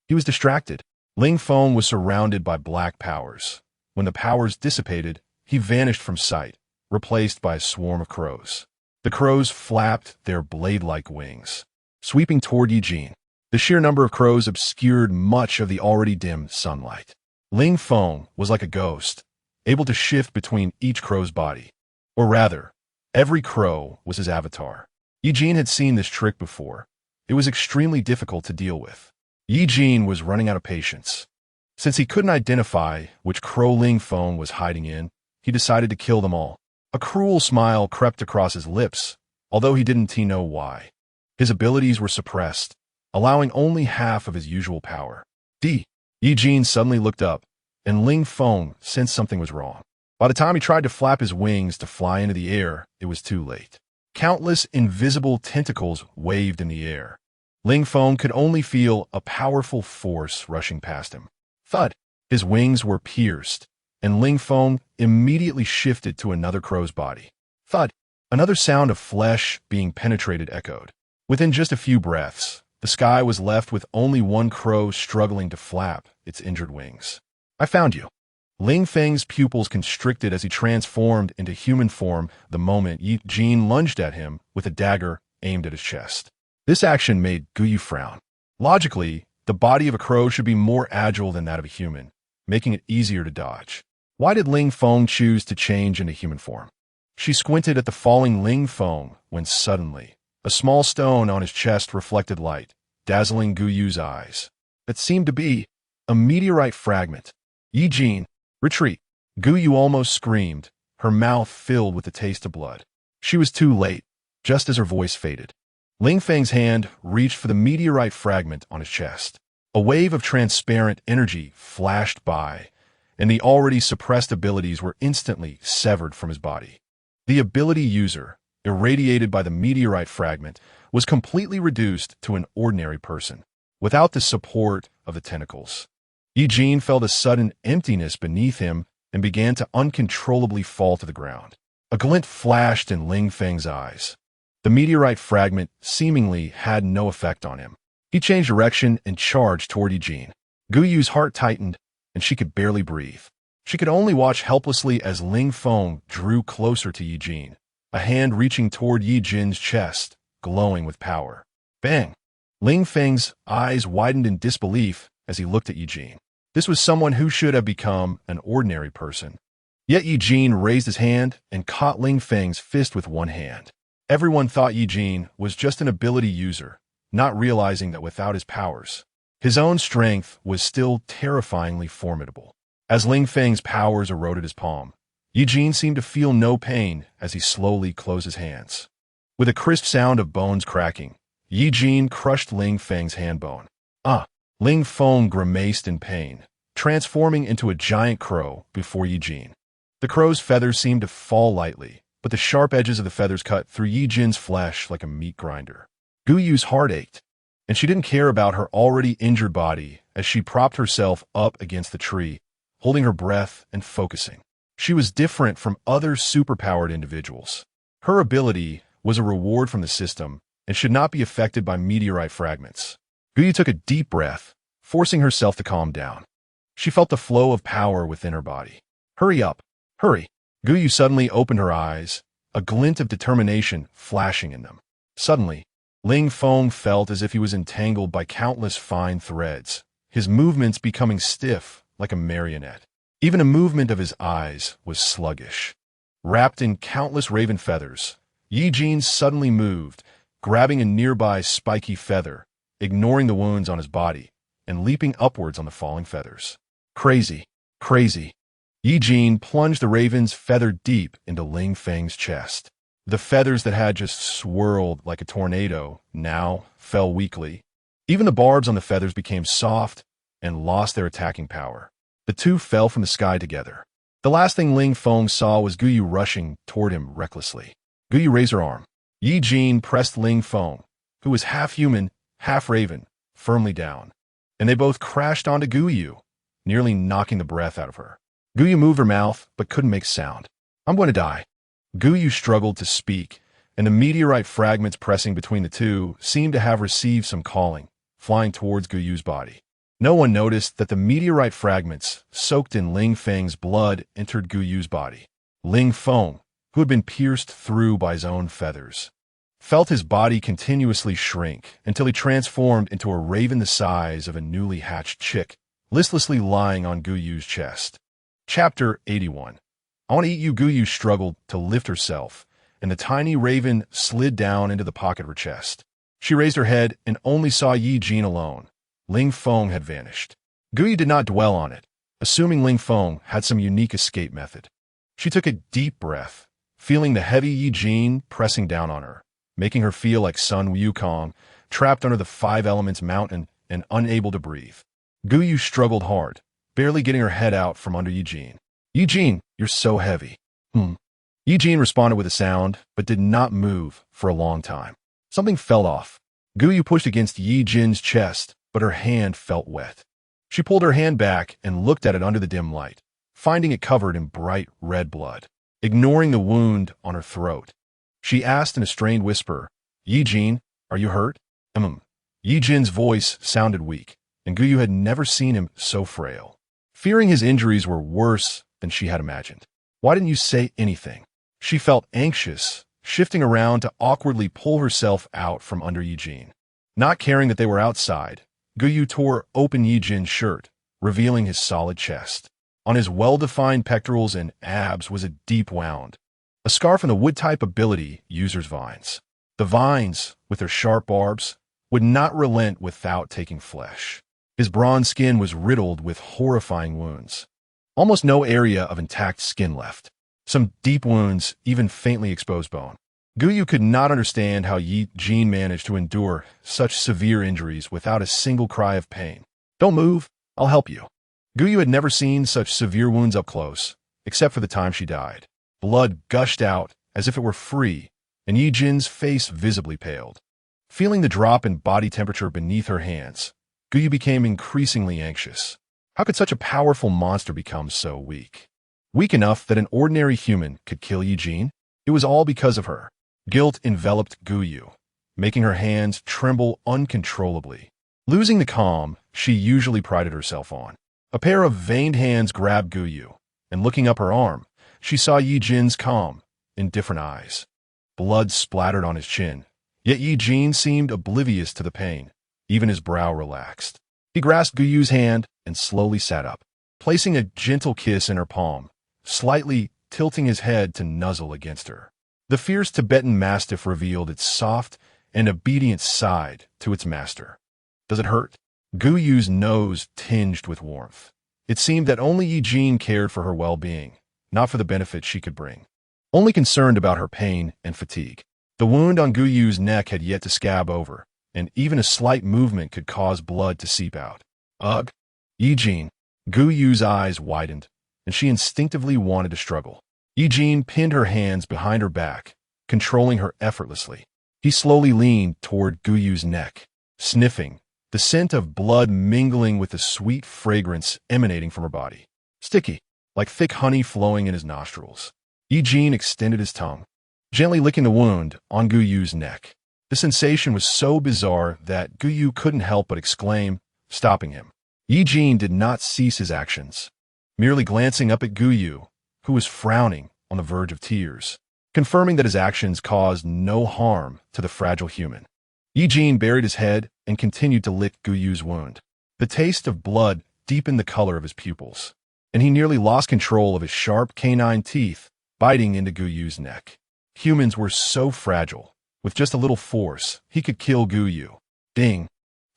he was distracted. Ling Feng was surrounded by black powers. When the powers dissipated, he vanished from sight, replaced by a swarm of crows. The crows flapped their blade-like wings, sweeping toward Ye Jin. The sheer number of crows obscured much of the already dim sunlight. Ling Feng was like a ghost, able to shift between each crow's body. Or rather, every crow was his avatar. Ye Jin had seen this trick before. It was extremely difficult to deal with. Ye Jin was running out of patience. Since he couldn't identify which crow Ling Feng was hiding in, he decided to kill them all. A cruel smile crept across his lips, although he didn't know why. His abilities were suppressed, allowing only half of his usual power. Ye Jin suddenly looked up, and Ling Feng sensed something was wrong. By the time he tried to flap his wings to fly into the air, it was too late. Countless invisible tentacles waved in the air. Ling Feng could only feel a powerful force rushing past him. Thud! His wings were pierced, and Ling Feng immediately shifted to another crow's body. Thud! Another sound of flesh being penetrated echoed. Within just a few breaths, the sky was left with only one crow struggling to flap its injured wings. I found you. Ling Feng's pupils constricted as he transformed into human form the moment Ye Jin lunged at him with a dagger aimed at his chest. This action made Guyu frown. Logically, the body of a crow should be more agile than that of a human, making it easier to dodge. Why did Ling Feng choose to change into human form? She squinted at the falling Ling Feng when suddenly, a small stone on his chest reflected light, dazzling Guyu's eyes. It seemed to be a meteorite fragment. Ye Jin, retreat! Guyu almost screamed, her mouth filled with the taste of blood. She was too late, just as her voice faded. Ling Feng's hand reached for the meteorite fragment on his chest. A wave of transparent energy flashed by, and the already suppressed abilities were instantly severed from his body. The ability user, irradiated by the meteorite fragment, was completely reduced to an ordinary person, without the support of the tentacles. Ye Jin felt a sudden emptiness beneath him and began to uncontrollably fall to the ground. A glint flashed in Ling Feng's eyes. The meteorite fragment seemingly had no effect on him. He changed direction and charged toward Ye Jin. Guyu's heart tightened, and she could barely breathe. She could only watch helplessly as Ling Feng drew closer to Ye Jin, a hand reaching toward Ye Jin's chest, glowing with power. Bang! Ling Feng's eyes widened in disbelief as he looked at Ye Jin. This was someone who should have become an ordinary person. Yet Ye Jin raised his hand and caught Ling Feng's fist with one hand. Everyone thought Ye Jin was just an ability user, not realizing that without his powers, his own strength was still terrifyingly formidable. As Ling Feng's powers eroded his palm, Ye Jin seemed to feel no pain as he slowly closed his hands. With a crisp sound of bones cracking, Ye Jin crushed Ling Feng's hand bone. Ling Feng grimaced in pain, transforming into a giant crow before Ye Jin. The crow's feathers seemed to fall lightly, but the sharp edges of the feathers cut through Ye Jin's flesh like a meat grinder. Guyu's heart ached, and she didn't care about her already injured body as she propped herself up against the tree, holding her breath and focusing. She was different from other superpowered individuals. Her ability was a reward from the system and should not be affected by meteorite fragments. Guyu took a deep breath, forcing herself to calm down. She felt the flow of power within her body. Hurry up! Hurry! Guyu suddenly opened her eyes, a glint of determination flashing in them. Suddenly, Ling Feng felt as if he was entangled by countless fine threads, his movements becoming stiff like a marionette. Even a movement of his eyes was sluggish. Wrapped in countless raven feathers, Ye Jin suddenly moved, grabbing a nearby spiky feather, ignoring the wounds on his body, and leaping upwards on the falling feathers. Crazy, crazy. Ye Jin plunged the raven's feather deep into Ling Feng's chest. The feathers that had just swirled like a tornado now fell weakly. Even the barbs on the feathers became soft and lost their attacking power. The two fell from the sky together. The last thing Ling Feng saw was Guyu rushing toward him recklessly. Guyu raised her arm. Ye Jin pressed Ling Feng, who was half human, half raven, firmly down, and they both crashed onto Guyu, nearly knocking the breath out of her. Guyu moved her mouth, but couldn't make sound. I'm going to die. Guyu struggled to speak, and the meteorite fragments pressing between the two seemed to have received some calling, flying towards Guyu's body. No one noticed that the meteorite fragments, soaked in Ling Feng's blood, entered Guyu's body. Ling Feng, who had been pierced through by his own feathers, felt his body continuously shrink until he transformed into a raven the size of a newly hatched chick, listlessly lying on Guyu's chest. Chapter 81. I want to eat you. Guyu struggled to lift herself, and the tiny raven slid down into the pocket of her chest. She raised her head and only saw Ye Jin alone. Ling Feng had vanished. Guyu did not dwell on it, assuming Ling Feng had some unique escape method. She took a deep breath, feeling the heavy Ye Jin pressing down on her, making her feel like Sun Wukong, trapped under the five elements mountain and unable to breathe. Guyu struggled hard, barely getting her head out from under Ye Jin. Ye Jin, you're so heavy. Ye Jin responded with a sound, but did not move for a long time. Something fell off. Guyu pushed against Ye Jin's chest, but her hand felt wet. She pulled her hand back and looked at it under the dim light, finding it covered in bright red blood. Ignoring the wound on her throat, she asked in a strained whisper, Ye Jin, are you hurt? Ye Jin's voice sounded weak, and Guyu had never seen him so frail. Fearing his injuries were worse than she had imagined. Why didn't you say anything? She felt anxious, shifting around to awkwardly pull herself out from under Ye Jin. Not caring that they were outside, Guyu tore open Ye Jin's shirt, revealing his solid chest. On his well-defined pectorals and abs was a deep wound, a scar from the wood-type ability User's Vines. The vines, with their sharp barbs, would not relent without taking flesh. His bronze skin was riddled with horrifying wounds. Almost no area of intact skin left. Some deep wounds, even faintly exposed bone. Guyu could not understand how Ye Jin managed to endure such severe injuries without a single cry of pain. Don't move, I'll help you. Guyu had never seen such severe wounds up close, except for the time she died. Blood gushed out as if it were free, and Ye Jin's face visibly paled. Feeling the drop in body temperature beneath her hands, Guyu became increasingly anxious. How could such a powerful monster become so weak? Weak enough that an ordinary human could kill Ye Jin? It was all because of her. Guilt enveloped Guyu, making her hands tremble uncontrollably. Losing the calm she usually prided herself on. A pair of veined hands grabbed Guyu, and looking up her arm, she saw Ye Jin's calm, indifferent eyes. Blood splattered on his chin, yet Ye Jin seemed oblivious to the pain. Even his brow relaxed. He grasped Guyu's hand and slowly sat up, placing a gentle kiss in her palm, slightly tilting his head to nuzzle against her. The fierce Tibetan Mastiff revealed its soft and obedient side to its master. Does it hurt? Guyu's nose tinged with warmth. It seemed that only Ye Jin cared for her well-being, not for the benefit she could bring. Only concerned about her pain and fatigue. The wound on Guyu's neck had yet to scab over, and even a slight movement could cause blood to seep out. Ugh! Ye Jin. Guyu's eyes widened, and she instinctively wanted to struggle. Ye Jin pinned her hands behind her back, controlling her effortlessly. He slowly leaned toward Guyu's neck, sniffing, the scent of blood mingling with the sweet fragrance emanating from her body. Sticky, like thick honey flowing in his nostrils. Ye Jin extended his tongue, gently licking the wound on Guyu's neck. The sensation was so bizarre that Guyu couldn't help but exclaim, stopping him. Ye Jin did not cease his actions, merely glancing up at Guyu, who was frowning on the verge of tears, confirming that his actions caused no harm to the fragile human. Ye Jin buried his head and continued to lick Guyu's wound. The taste of blood deepened the color of his pupils, and he nearly lost control of his sharp canine teeth biting into Guyu's neck. Humans were so fragile. With just a little force, he could kill Guyu. Ding.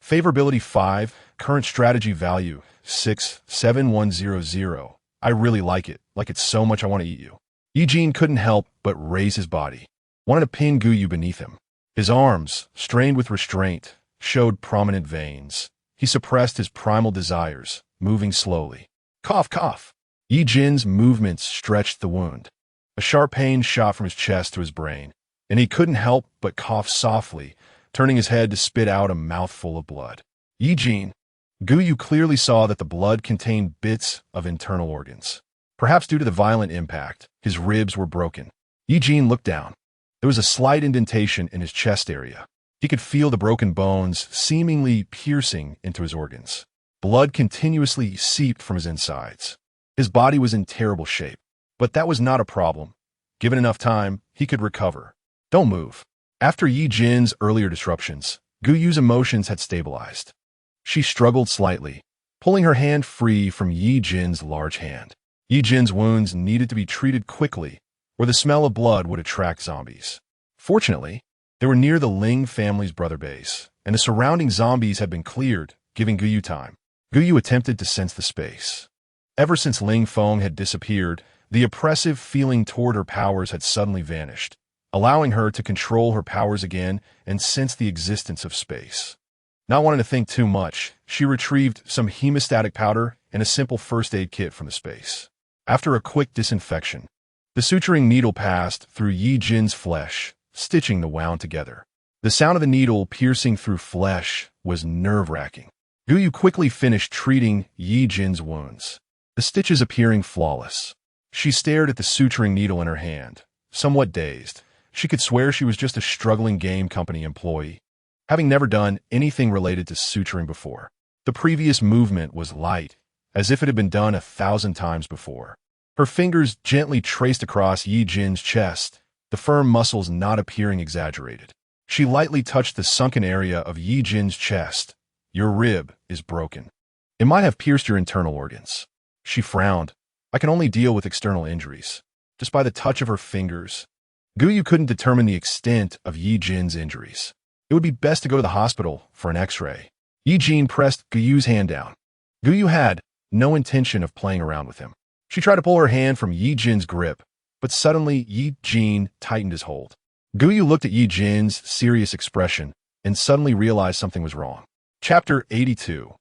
Favorability 5, current strategy value 67100. I really like it so much I want to eat you. Ye Jin couldn't help but raise his body, wanted to pin Guyu beneath him. His arms, strained with restraint, showed prominent veins. He suppressed his primal desires, moving slowly. Cough, cough. Ye Jin's movements stretched the wound. A sharp pain shot from his chest to his brain, and he couldn't help but cough softly, turning his head to spit out a mouthful of blood. Ye Jin. Guyu clearly saw that the blood contained bits of internal organs. Perhaps due to the violent impact, his ribs were broken. Ye Jin looked down. There was a slight indentation in his chest area. He could feel the broken bones seemingly piercing into his organs. Blood continuously seeped from his insides. His body was in terrible shape, but that was not a problem. Given enough time, he could recover. Don't move. After Ye Jin's earlier disruptions, Guyu's emotions had stabilized. She struggled slightly, pulling her hand free from Ye Jin's large hand. Ye Jin's wounds needed to be treated quickly, or the smell of blood would attract zombies. Fortunately, they were near the Ling family's brother base, and the surrounding zombies had been cleared, giving Guyu time. Guyu attempted to sense the space. Ever since Ling Feng had disappeared, the oppressive feeling toward her powers had suddenly vanished, allowing her to control her powers again and sense the existence of space. Not wanting to think too much, she retrieved some hemostatic powder and a simple first aid kit from the space. After a quick disinfection, the suturing needle passed through Ye Jin's flesh, stitching the wound together. The sound of the needle piercing through flesh was nerve-wracking. Guyu quickly finished treating Ye Jin's wounds, the stitches appearing flawless. She stared at the suturing needle in her hand, somewhat dazed. She could swear she was just a struggling game company employee, having never done anything related to suturing before. The previous movement was light, as if it had been done 1,000 times before. Her fingers gently traced across Ye Jin's chest, the firm muscles not appearing exaggerated. She lightly touched the sunken area of Ye Jin's chest. "Your rib is broken. It might have pierced your internal organs." She frowned. "I can only deal with external injuries." Just by the touch of her fingers, Guyu couldn't determine the extent of Ye Jin's injuries. It would be best to go to the hospital for an x-ray. Ye Jin pressed Guyu's hand down. Guyu had no intention of playing around with him. She tried to pull her hand from Ye Jin's grip, but suddenly Ye Jin tightened his hold. Guyu looked at Ye Jin's serious expression and suddenly realized something was wrong. Chapter 82.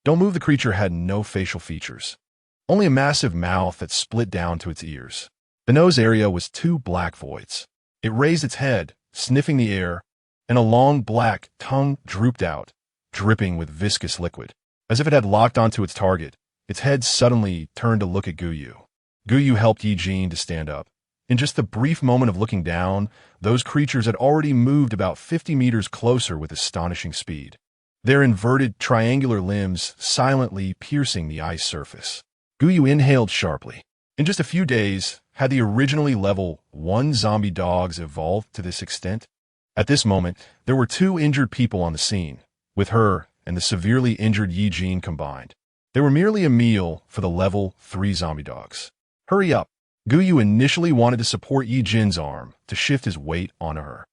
Don't Move. The creature had no facial features, only a massive mouth that split down to its ears. The nose area was 2 black voids. It raised its head, sniffing the air, and a long black tongue drooped out, dripping with viscous liquid. As if it had locked onto its target, its head suddenly turned to look at Guyu. Guyu helped Ye Jin to stand up. In just the brief moment of looking down, those creatures had already moved about 50 meters closer with astonishing speed, their inverted triangular limbs silently piercing the ice surface. Guyu inhaled sharply. In just a few days, had the originally level 1 zombie dogs evolved to this extent? At this moment, there were 2 injured people on the scene, with her and the severely injured Ye Jin combined. They were merely a meal for the level 3 zombie dogs. Hurry up. Guyu initially wanted to support Ye Jin's arm to shift his weight onto her.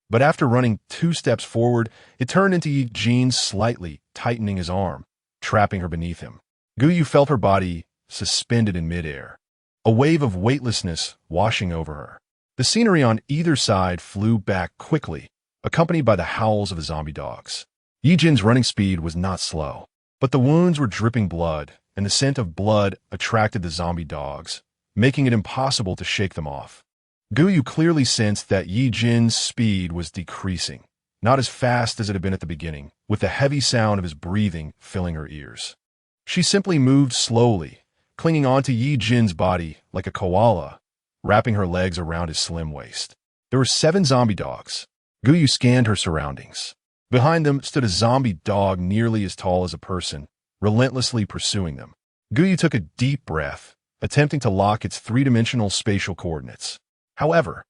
But after running 2 steps forward, it turned into Ye Jin slightly tightening his arm, trapping her beneath him. Guyu felt her body suspended in midair, a wave of weightlessness washing over her. The scenery on either side flew back quickly, accompanied by the howls of the zombie dogs. Ye Jin's running speed was not slow, but the wounds were dripping blood, and the scent of blood attracted the zombie dogs, making it impossible to shake them off. Guyu clearly sensed that Ye Jin's speed was decreasing, not as fast as it had been at the beginning, with the heavy sound of his breathing filling her ears. She simply moved slowly, clinging onto Ye Jin's body like a koala, wrapping her legs around his slim waist. There were 7 zombie dogs. Guyu scanned her surroundings. Behind them stood a zombie dog nearly as tall as a person, relentlessly pursuing them. Guyu took a deep breath, attempting to lock its 3-dimensional spatial coordinates. However,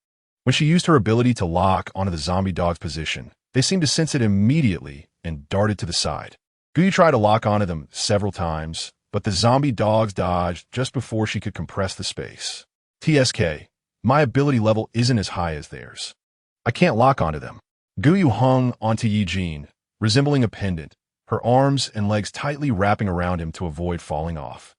when she used her ability to lock onto the zombie dog's position, they seemed to sense it immediately and darted to the side. Guyu tried to lock onto them several times, but the zombie dogs dodged just before she could compress the space. TSK, my ability level isn't as high as theirs. I can't lock onto them. Guyu hung onto Ye Jin, resembling a pendant, her arms and legs tightly wrapping around him to avoid falling off.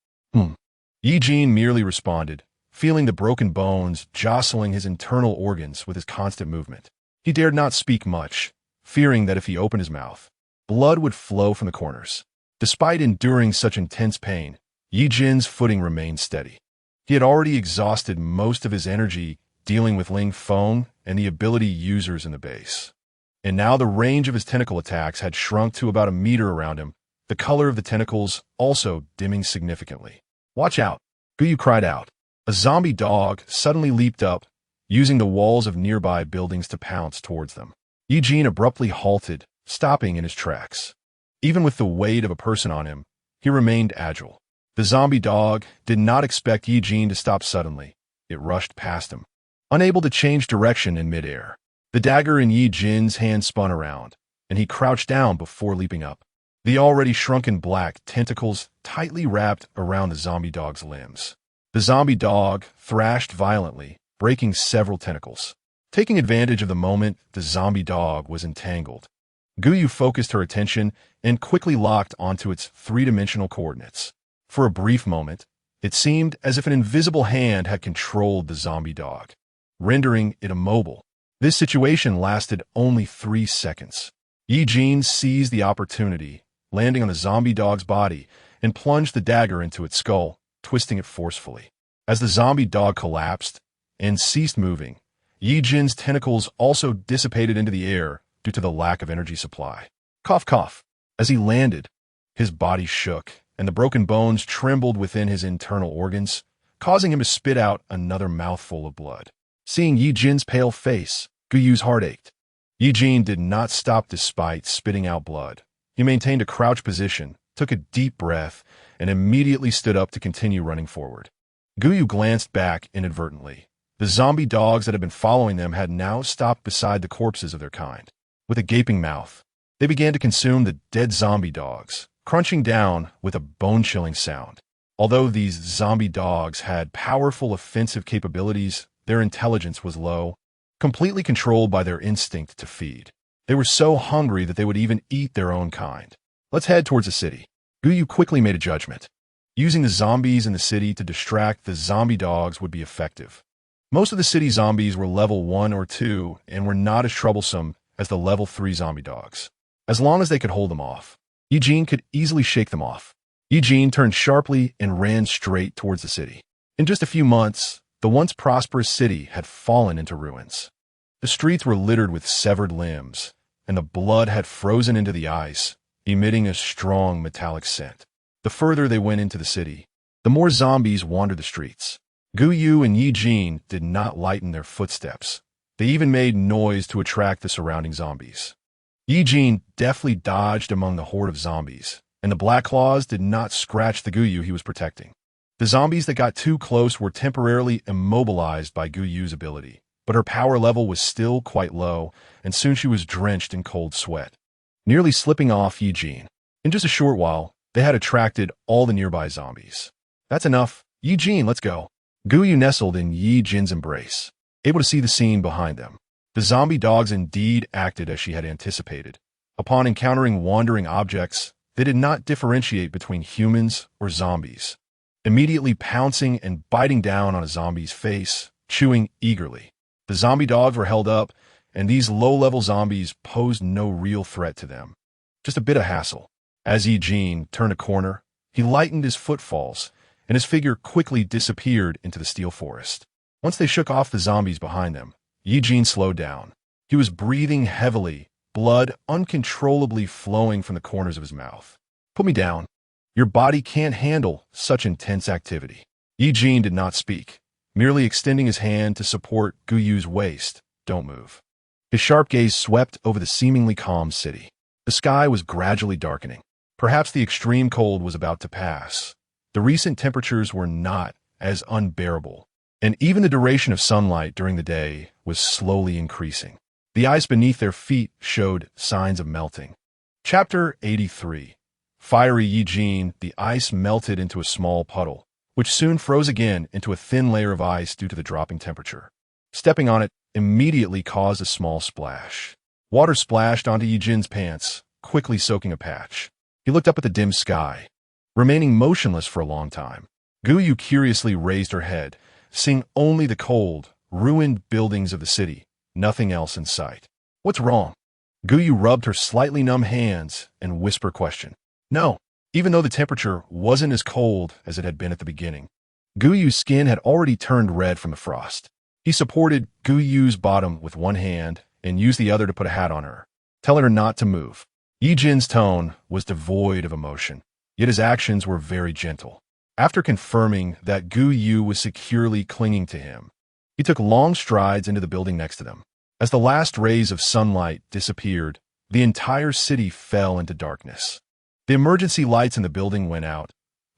Ye Jin merely responded, feeling the broken bones jostling his internal organs with his constant movement. He dared not speak much, fearing that if he opened his mouth, blood would flow from the corners. Despite enduring such intense pain, Ye Jin's footing remained steady. He had already exhausted most of his energy dealing with Ling Feng and the ability users in the base. And now the range of his tentacle attacks had shrunk to about a meter around him, the color of the tentacles also dimming significantly. "Watch out!" Guyu cried out. A zombie dog suddenly leaped up, using the walls of nearby buildings to pounce towards them. Ye Jin abruptly halted, stopping in his tracks. Even with the weight of a person on him, he remained agile. The zombie dog did not expect Ye Jin to stop suddenly. It rushed past him, unable to change direction in midair. The dagger in Ye Jin's hand spun around, and he crouched down before leaping up. The already shrunken black tentacles tightly wrapped around the zombie dog's limbs. The zombie dog thrashed violently, breaking several tentacles. Taking advantage of the moment, the zombie dog was entangled. Guyu focused her attention and quickly locked onto its 3-dimensional coordinates. For a brief moment, it seemed as if an invisible hand had controlled the zombie dog, rendering it immobile. This situation lasted only 3 seconds. Ye Jin seized the opportunity, landing on the zombie dog's body and plunged the dagger into its skull, twisting it forcefully. As the zombie dog collapsed and ceased moving, Ye Jin's tentacles also dissipated into the air due to the lack of energy supply. Cough, cough. As he landed, his body shook, and the broken bones trembled within his internal organs, causing him to spit out another mouthful of blood. Seeing Ye Jin's pale face, Guyu's heart ached. Ye Jin did not stop despite spitting out blood. He maintained a crouched position, took a deep breath, and immediately stood up to continue running forward. Guyu glanced back inadvertently. The zombie dogs that had been following them had now stopped beside the corpses of their kind. With a gaping mouth, they began to consume the dead zombie dogs, crunching down with a bone-chilling sound. Although these zombie dogs had powerful offensive capabilities, their intelligence was low, completely controlled by their instinct to feed. They were so hungry that they would even eat their own kind. Let's head towards the city. Guyu quickly made a judgment. Using the zombies in the city to distract the zombie dogs would be effective. Most of the city zombies were level 1 or 2 and were not as troublesome as the level 3 zombie dogs. As long as they could hold them off, Ye Jin could easily shake them off. Ye Jin turned sharply and ran straight towards the city. In just a few months, the once prosperous city had fallen into ruins. The streets were littered with severed limbs, and the blood had frozen into the ice, emitting a strong metallic scent. The further they went into the city, the more zombies wandered the streets. Guyu and Ye Jin did not lighten their footsteps. They even made noise to attract the surrounding zombies. Ye Jin deftly dodged among the horde of zombies, and the Black Claws did not scratch the Guyu he was protecting. The zombies that got too close were temporarily immobilized by Guyu's ability, but her power level was still quite low, and soon she was drenched in cold sweat, nearly slipping off Ye Jin. In just a short while, they had attracted all the nearby zombies. That's enough. Ye Jin, let's go. Guyu nestled in Ye Jin's embrace, able to see the scene behind them. The zombie dogs indeed acted as she had anticipated. Upon encountering wandering objects, they did not differentiate between humans or zombies, immediately pouncing and biting down on a zombie's face, chewing eagerly. The zombie dogs were held up, and these low-level zombies posed no real threat to them. Just a bit of hassle. As Ye Jin turned a corner, he lightened his footfalls, and his figure quickly disappeared into the steel forest. Once they shook off the zombies behind them, Ye Jin slowed down. He was breathing heavily, blood uncontrollably flowing from the corners of his mouth. Put me down. Your body can't handle such intense activity. Ye Jin did not speak, merely extending his hand to support Guyu's waist. Don't move. His sharp gaze swept over the seemingly calm city. The sky was gradually darkening. Perhaps the extreme cold was about to pass. The recent temperatures were not as unbearable, and even the duration of sunlight during the day was slowly increasing. The ice beneath their feet showed signs of melting. Chapter 83. Fiery Ye Jin, the ice melted into a small puddle, which soon froze again into a thin layer of ice due to the dropping temperature. Stepping on it immediately caused a small splash. Water splashed onto Ye Jin's pants, quickly soaking a patch. He looked up at the dim sky, remaining motionless for a long time. Guyu curiously raised her head, seeing only the cold, ruined buildings of the city, nothing else in sight. What's wrong? Guyu rubbed her slightly numb hands and whispered question. No, even though the temperature wasn't as cold as it had been at the beginning. Guyu's skin had already turned red from the frost. He supported Guyu's bottom with one hand and used the other to put a hat on her, telling her not to move. Ye Jin's tone was devoid of emotion, yet his actions were very gentle. After confirming that Guyu was securely clinging to him, he took long strides into the building next to them. As the last rays of sunlight disappeared, the entire city fell into darkness. The emergency lights in the building went out,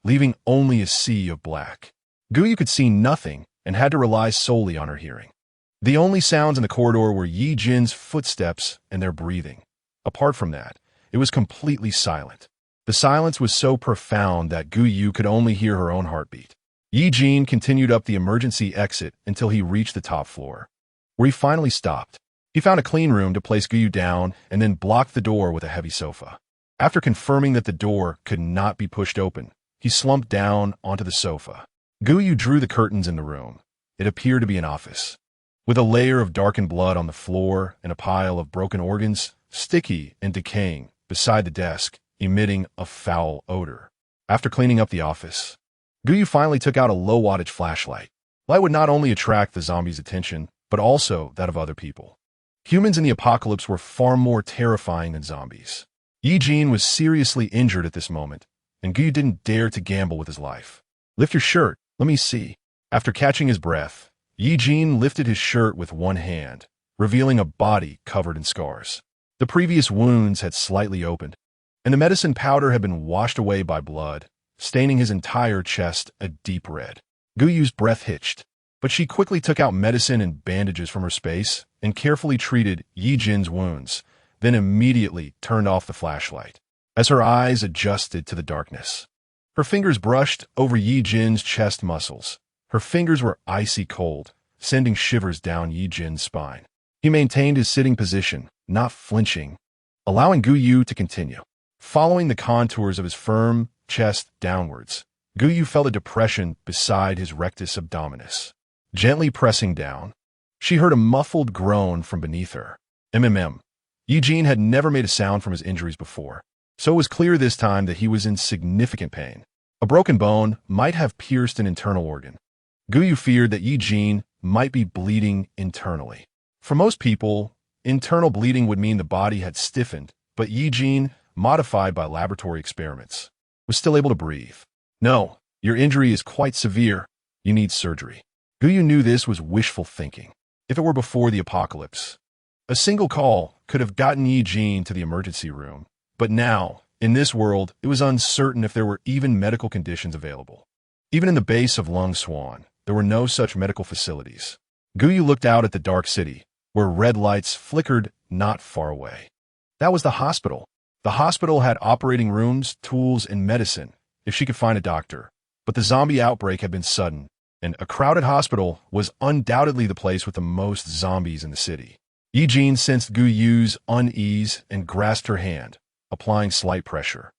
leaving only a sea of black. Guyu could see nothing and had to rely solely on her hearing. The only sounds in the corridor were Ye Jin's footsteps and their breathing. Apart from that, it was completely silent. The silence was so profound that Guyu could only hear her own heartbeat. Ye Jin continued up the emergency exit until he reached the top floor, where he finally stopped. He found a clean room to place Guyu down and then blocked the door with a heavy sofa. After confirming that the door could not be pushed open, he slumped down onto the sofa. Guyu drew the curtains in the room. It appeared to be an office, with a layer of darkened blood on the floor and a pile of broken organs, sticky and decaying, beside the desk, emitting a foul odor. After cleaning up the office, Guyu finally took out a low-wattage flashlight. Light would not only attract the zombies' attention, but also that of other people. Humans in the apocalypse were far more terrifying than zombies. Ye Jin was seriously injured at this moment, and Guyu didn't dare to gamble with his life. "Lift your shirt, let me see." After catching his breath, Ye Jin lifted his shirt with one hand, revealing a body covered in scars. The previous wounds had slightly opened, and the medicine powder had been washed away by blood, staining his entire chest a deep red. Guyu's breath hitched, but she quickly took out medicine and bandages from her space and carefully treated Ye Jin's wounds, then immediately turned off the flashlight. As her eyes adjusted to the darkness, her fingers brushed over Ye Jin's chest muscles. Her fingers were icy cold, sending shivers down Ye Jin's spine. He maintained his sitting position, not flinching, allowing Guyu to continue. Following the contours of his firm chest downwards, Guyu felt a depression beside his rectus abdominis. Gently pressing down, she heard a muffled groan from beneath her. Ye Jin had never made a sound from his injuries before, so it was clear this time that he was in significant pain. A broken bone might have pierced an internal organ. Guyu feared that Ye Jin might be bleeding internally. For most people, internal bleeding would mean the body had stiffened, but Ye Jin, modified by laboratory experiments, was still able to breathe. "No, your injury is quite severe. You need surgery." Guyu knew this was wishful thinking. If it were before the apocalypse, a single call could have gotten Ye Jin to the emergency room. But now, in this world, it was uncertain if there were even medical conditions available. Even in the base of Lung Swan, there were no such medical facilities. Guyu looked out at the dark city, where red lights flickered not far away. That was the hospital. The hospital had operating rooms, tools, and medicine, if she could find a doctor. But the zombie outbreak had been sudden, and a crowded hospital was undoubtedly the place with the most zombies in the city. Ye Jin sensed Guyu's unease and grasped her hand, applying slight pressure.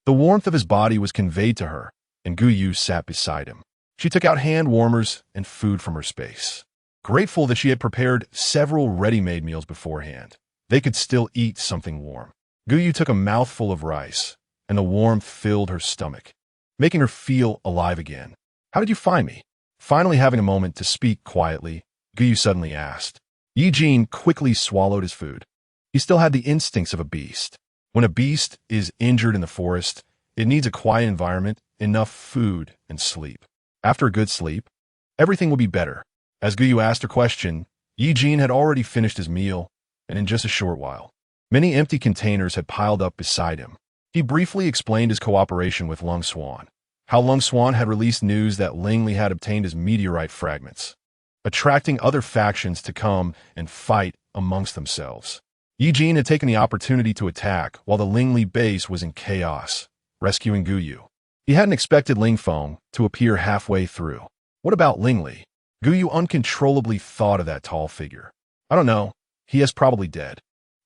The warmth of his body was conveyed to her, and Guyu sat beside him. She took out hand warmers and food from her space. Grateful that she had prepared several ready-made meals beforehand, they could still eat something warm. Guyu took a mouthful of rice, and the warmth filled her stomach, making her feel alive again. "How did you find me?" Finally having a moment to speak quietly, Guyu suddenly asked. Ye Jin quickly swallowed his food. He still had the instincts of a beast. When a beast is injured in the forest, it needs a quiet environment, enough food, and sleep. After a good sleep, everything will be better. As Guyu asked her question, Ye Jin had already finished his meal, and in just a short while, many empty containers had piled up beside him. He briefly explained his cooperation with Lung Swan, how Lung Swan had released news that Lingli had obtained his meteorite fragments, attracting other factions to come and fight amongst themselves. Ye Jin had taken the opportunity to attack while the Lingli base was in chaos, rescuing Guyu. He hadn't expected Ling Feng to appear halfway through. What about Lingli? Guyu uncontrollably thought of that tall figure. I don't know. He is probably dead.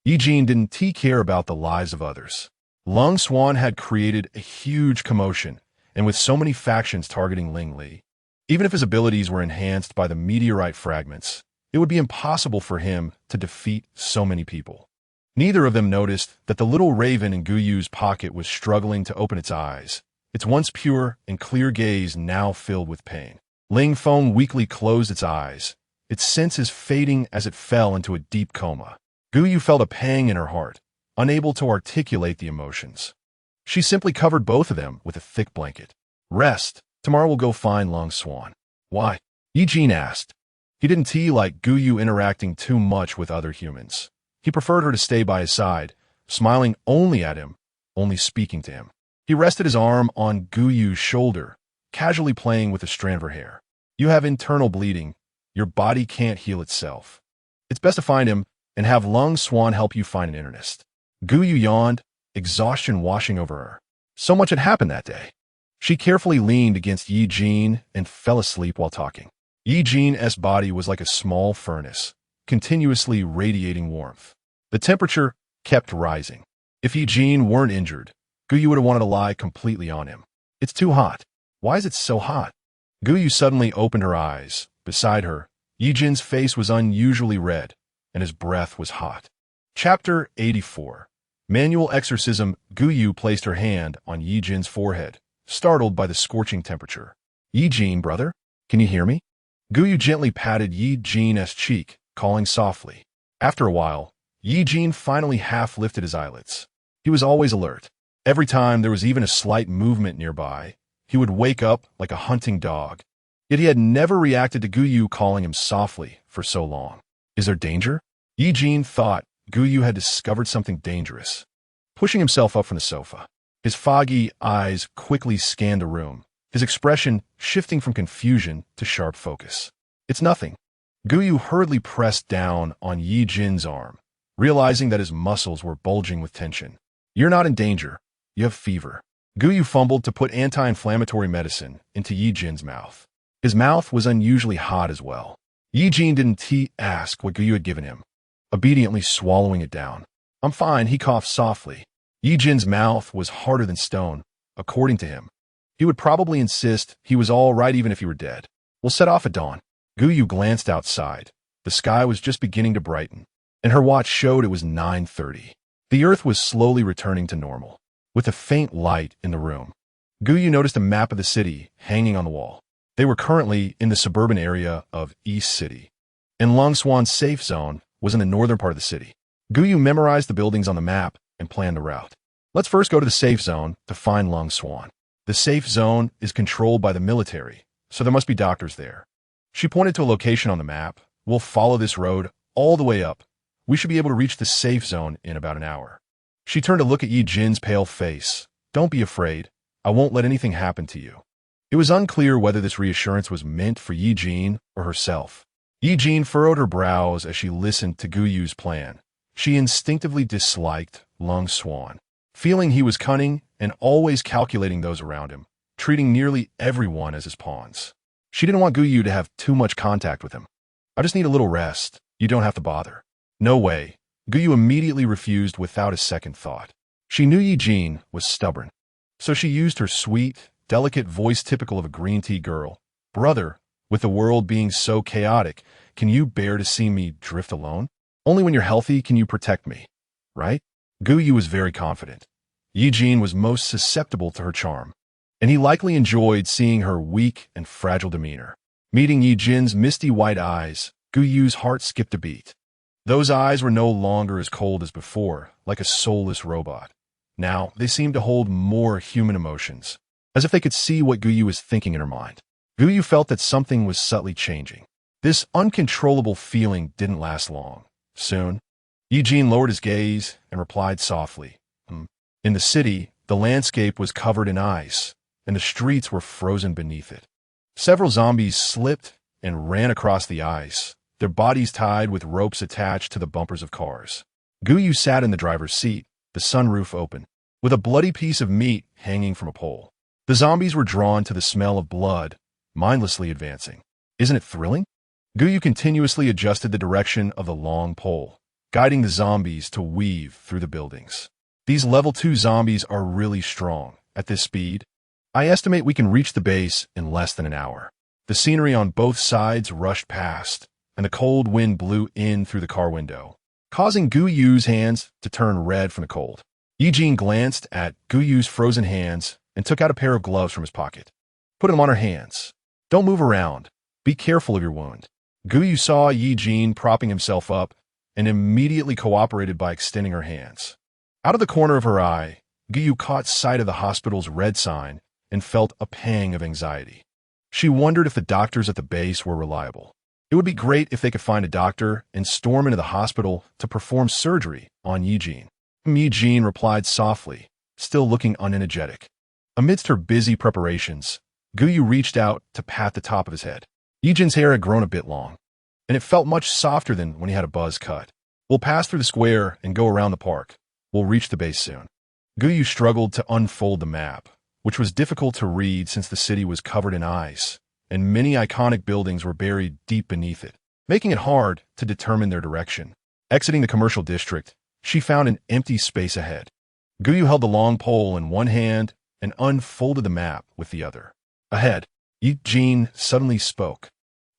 Ye Jin didn't care about the lives of others. Lung Swan had created a huge commotion, and with so many factions targeting Lingli, even if his abilities were enhanced by the meteorite fragments, it would be impossible for him to defeat so many people. Neither of them noticed that the little raven in Guyu's pocket was struggling to open its eyes, its once pure and clear gaze now filled with pain. Ling Feng weakly closed its eyes, its senses fading as it fell into a deep coma. Guyu felt a pang in her heart, unable to articulate the emotions. She simply covered both of them with a thick blanket. "Rest. Tomorrow we'll go find Lung Swan." "Why?" Ye Jin asked. He didn't like Guyu interacting too much with other humans. He preferred her to stay by his side, smiling only at him, only speaking to him. He rested his arm on Guyu's shoulder, casually playing with a strand of her hair. "You have internal bleeding. Your body can't heal itself. It's best to find him and have Lung Swan help you find an internist." Guyu yawned, exhaustion washing over her. So much had happened that day. She carefully leaned against Ye Jin and fell asleep while talking. Ye Jin's body was like a small furnace, continuously radiating warmth. The temperature kept rising. If Ye Jin weren't injured, Guyu would have wanted to lie completely on him. "It's too hot. Why is it so hot?" Guyu suddenly opened her eyes. Beside her, Ye Jin's face was unusually red, and his breath was hot. Chapter 84. Manual Exorcism. Guyu placed her hand on Ye Jin's forehead, startled by the scorching temperature. Ye Jin, brother? Can you hear me? Guyu gently patted Ye Jin's cheek, calling softly. After a while, Ye Jin finally half lifted his eyelids. He was always alert. Every time there was even a slight movement nearby, he would wake up like a hunting dog. Yet he had never reacted to Guyu calling him softly for so long. Is there danger? Ye Jin thought Guyu had discovered something dangerous. Pushing himself up from the sofa, his foggy eyes quickly scanned the room, his expression shifting from confusion to sharp focus. It's nothing. Guyu hurriedly pressed down on Ye Jin's arm, realizing that his muscles were bulging with tension. You're not in danger. You have fever. Guyu fumbled to put anti-inflammatory medicine into Ye Jin's mouth. His mouth was unusually hot as well. Ye Jin didn't ask what Guyu had given him, obediently swallowing it down. I'm fine, he coughed softly. Ye Jin's mouth was harder than stone, according to him. He would probably insist he was all right even if he were dead. We'll set off at dawn. Guyu glanced outside. The sky was just beginning to brighten, and her watch showed it was 9:30. The earth was slowly returning to normal, with a faint light in the room. Guyu noticed a map of the city hanging on the wall. They were currently in the suburban area of East City, and Long Swan's safe zone was in the northern part of the city. Guyu memorized the buildings on the map and planned the route. Let's first go to the safe zone to find Long Swan. The safe zone is controlled by the military, so there must be doctors there. She pointed to a location on the map. We'll follow this road all the way up. We should be able to reach the safe zone in about an hour. She turned to look at Ye Jin's pale face. Don't be afraid. I won't let anything happen to you. It was unclear whether this reassurance was meant for Ye Jin or herself. Ye Jin furrowed her brows as she listened to Guyu's plan. She instinctively disliked Long Swan, feeling he was cunning and always calculating those around him, treating nearly everyone as his pawns. She didn't want Guyu to have too much contact with him. I just need a little rest. You don't have to bother. No way. Guyu immediately refused without a second thought. She knew Ye Jin was stubborn, so she used her sweet, delicate voice typical of a green tea girl. Brother, with the world being so chaotic, can you bear to see me drift alone? Only when you're healthy can you protect me, right? Guyu was very confident. Ye Jin was most susceptible to her charm, and he likely enjoyed seeing her weak and fragile demeanor. Meeting Ye Jin's misty white eyes, Guyu's heart skipped a beat. Those eyes were no longer as cold as before, like a soulless robot. Now, they seemed to hold more human emotions, as if they could see what Guyu was thinking in her mind. Guyu felt that something was subtly changing. This uncontrollable feeling didn't last long. Soon, Ye Jin lowered his gaze and replied softly. In the city, the landscape was covered in ice, and the streets were frozen beneath it. Several zombies slipped and ran across the ice, their bodies tied with ropes attached to the bumpers of cars. Guyu sat in the driver's seat, the sunroof open, with a bloody piece of meat hanging from a pole. The zombies were drawn to the smell of blood, mindlessly advancing. Isn't it thrilling? Guyu continuously adjusted the direction of the long pole, guiding the zombies to weave through the buildings. These level 2 zombies are really strong. At this speed, I estimate we can reach the base in less than an hour. The scenery on both sides rushed past, and the cold wind blew in through the car window, causing Guyu's hands to turn red from the cold. Ye Jin glanced at Guyu's frozen hands and took out a pair of gloves from his pocket. Put them on her hands. Don't move around. Be careful of your wound. Guyu saw Ye Jin propping himself up and immediately cooperated by extending her hands. Out of the corner of her eye, Guyu caught sight of the hospital's red sign and felt a pang of anxiety. She wondered if the doctors at the base were reliable. It would be great if they could find a doctor and storm into the hospital to perform surgery on Ye Jin. Ye Jin replied softly, still looking unenergetic. Amidst her busy preparations, Guyu reached out to pat the top of his head. Ye Jin's hair had grown a bit long, and it felt much softer than when he had a buzz cut. We'll pass through the square and go around the park. We'll reach the base soon. Guyu struggled to unfold the map, which was difficult to read since the city was covered in ice, and many iconic buildings were buried deep beneath it, making it hard to determine their direction. Exiting the commercial district, she found an empty space ahead. Guyu held the long pole in one hand and unfolded the map with the other. Ahead, Ye Jin suddenly spoke,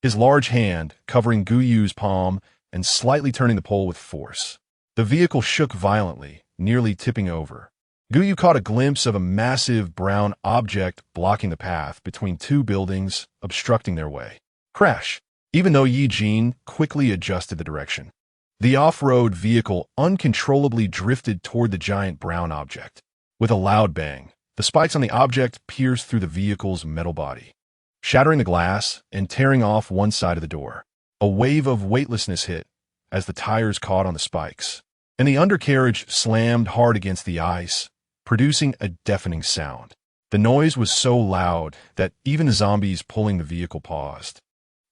his large hand covering Guyu's palm and slightly turning the pole with force. The vehicle shook violently, nearly tipping over. Guyu caught a glimpse of a massive brown object blocking the path between two buildings, obstructing their way. Crash! Even though Ye Jin quickly adjusted the direction, the off-road vehicle uncontrollably drifted toward the giant brown object. With a loud bang, the spikes on the object pierced through the vehicle's metal body, shattering the glass and tearing off one side of the door. A wave of weightlessness hit as the tires caught on the spikes, and the undercarriage slammed hard against the ice, producing a deafening sound. The noise was so loud that even the zombies pulling the vehicle paused,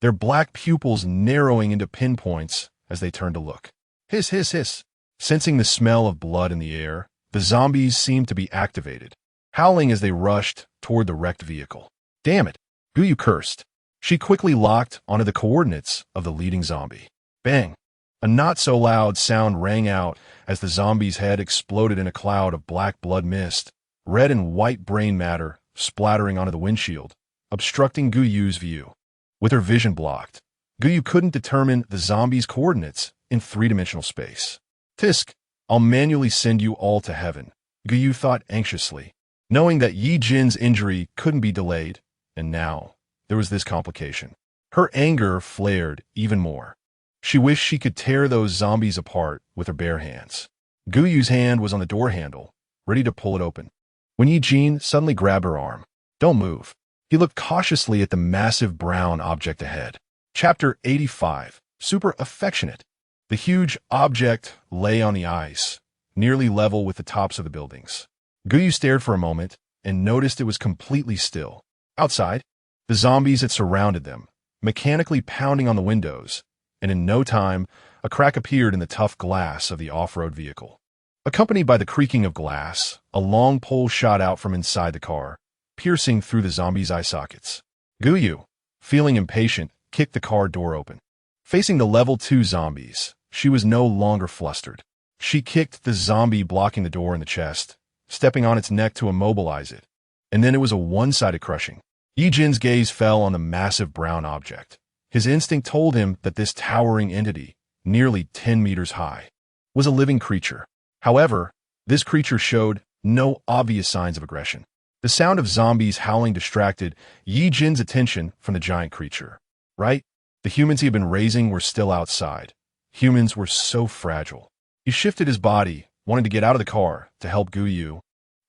their black pupils narrowing into pinpoints as they turned to look. Hiss, hiss, hiss. Sensing the smell of blood in the air, the zombies seemed to be activated, howling as they rushed toward the wrecked vehicle. Damn it! Guyu cursed. She quickly locked onto the coordinates of the leading zombie. Bang! A not-so-loud sound rang out as the zombie's head exploded in a cloud of black blood mist, red and white brain matter splattering onto the windshield, obstructing Guyu's view. With her vision blocked, Guyu couldn't determine the zombie's coordinates in three-dimensional space. Tisk, I'll manually send you all to heaven, Guyu thought anxiously, knowing that Ye Jin's injury couldn't be delayed, and now there was this complication. Her anger flared even more. She wished she could tear those zombies apart with her bare hands. Guyu's hand was on the door handle, ready to pull it open, when Ye Jin suddenly grabbed her arm. Don't move. He looked cautiously at the massive brown object ahead. Chapter 85. Super Affectionate. The huge object lay on the ice, nearly level with the tops of the buildings. Guyu stared for a moment and noticed it was completely still. Outside, the zombies had surrounded them, mechanically pounding on the windows, and in no time, a crack appeared in the tough glass of the off-road vehicle. Accompanied by the creaking of glass, a long pole shot out from inside the car, piercing through the zombies' eye sockets. Guyu, feeling impatient, kicked the car door open. Facing the level 2 zombies, she was no longer flustered. She kicked the zombie blocking the door in the chest, stepping on its neck to immobilize it, and then it was a one-sided crushing. Ye Jin's gaze fell on the massive brown object. His instinct told him that this towering entity, nearly 10 meters high, was a living creature. However, this creature showed no obvious signs of aggression. The sound of zombies howling distracted Ye Jin's attention from the giant creature. Right? The humans he had been raising were still outside. Humans were so fragile. He shifted his body, wanting to get out of the car to help Guyu,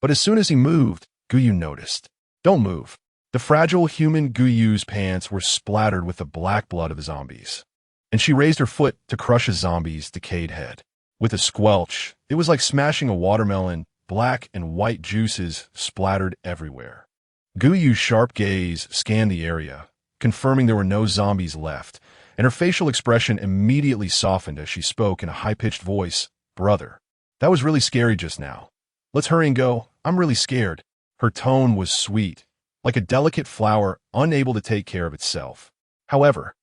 but as soon as he moved, Guyu noticed. Don't move. The fragile human Guyu's pants were splattered with the black blood of the zombies, and she raised her foot to crush a zombie's decayed head. With a squelch, it was like smashing a watermelon. Black and white juices splattered everywhere. Guyu's sharp gaze scanned the area, confirming there were no zombies left, and her facial expression immediately softened as she spoke in a high-pitched voice. Brother, that was really scary just now. Let's hurry and go. I'm really scared. Her tone was sweet, like a delicate flower unable to take care of itself. However,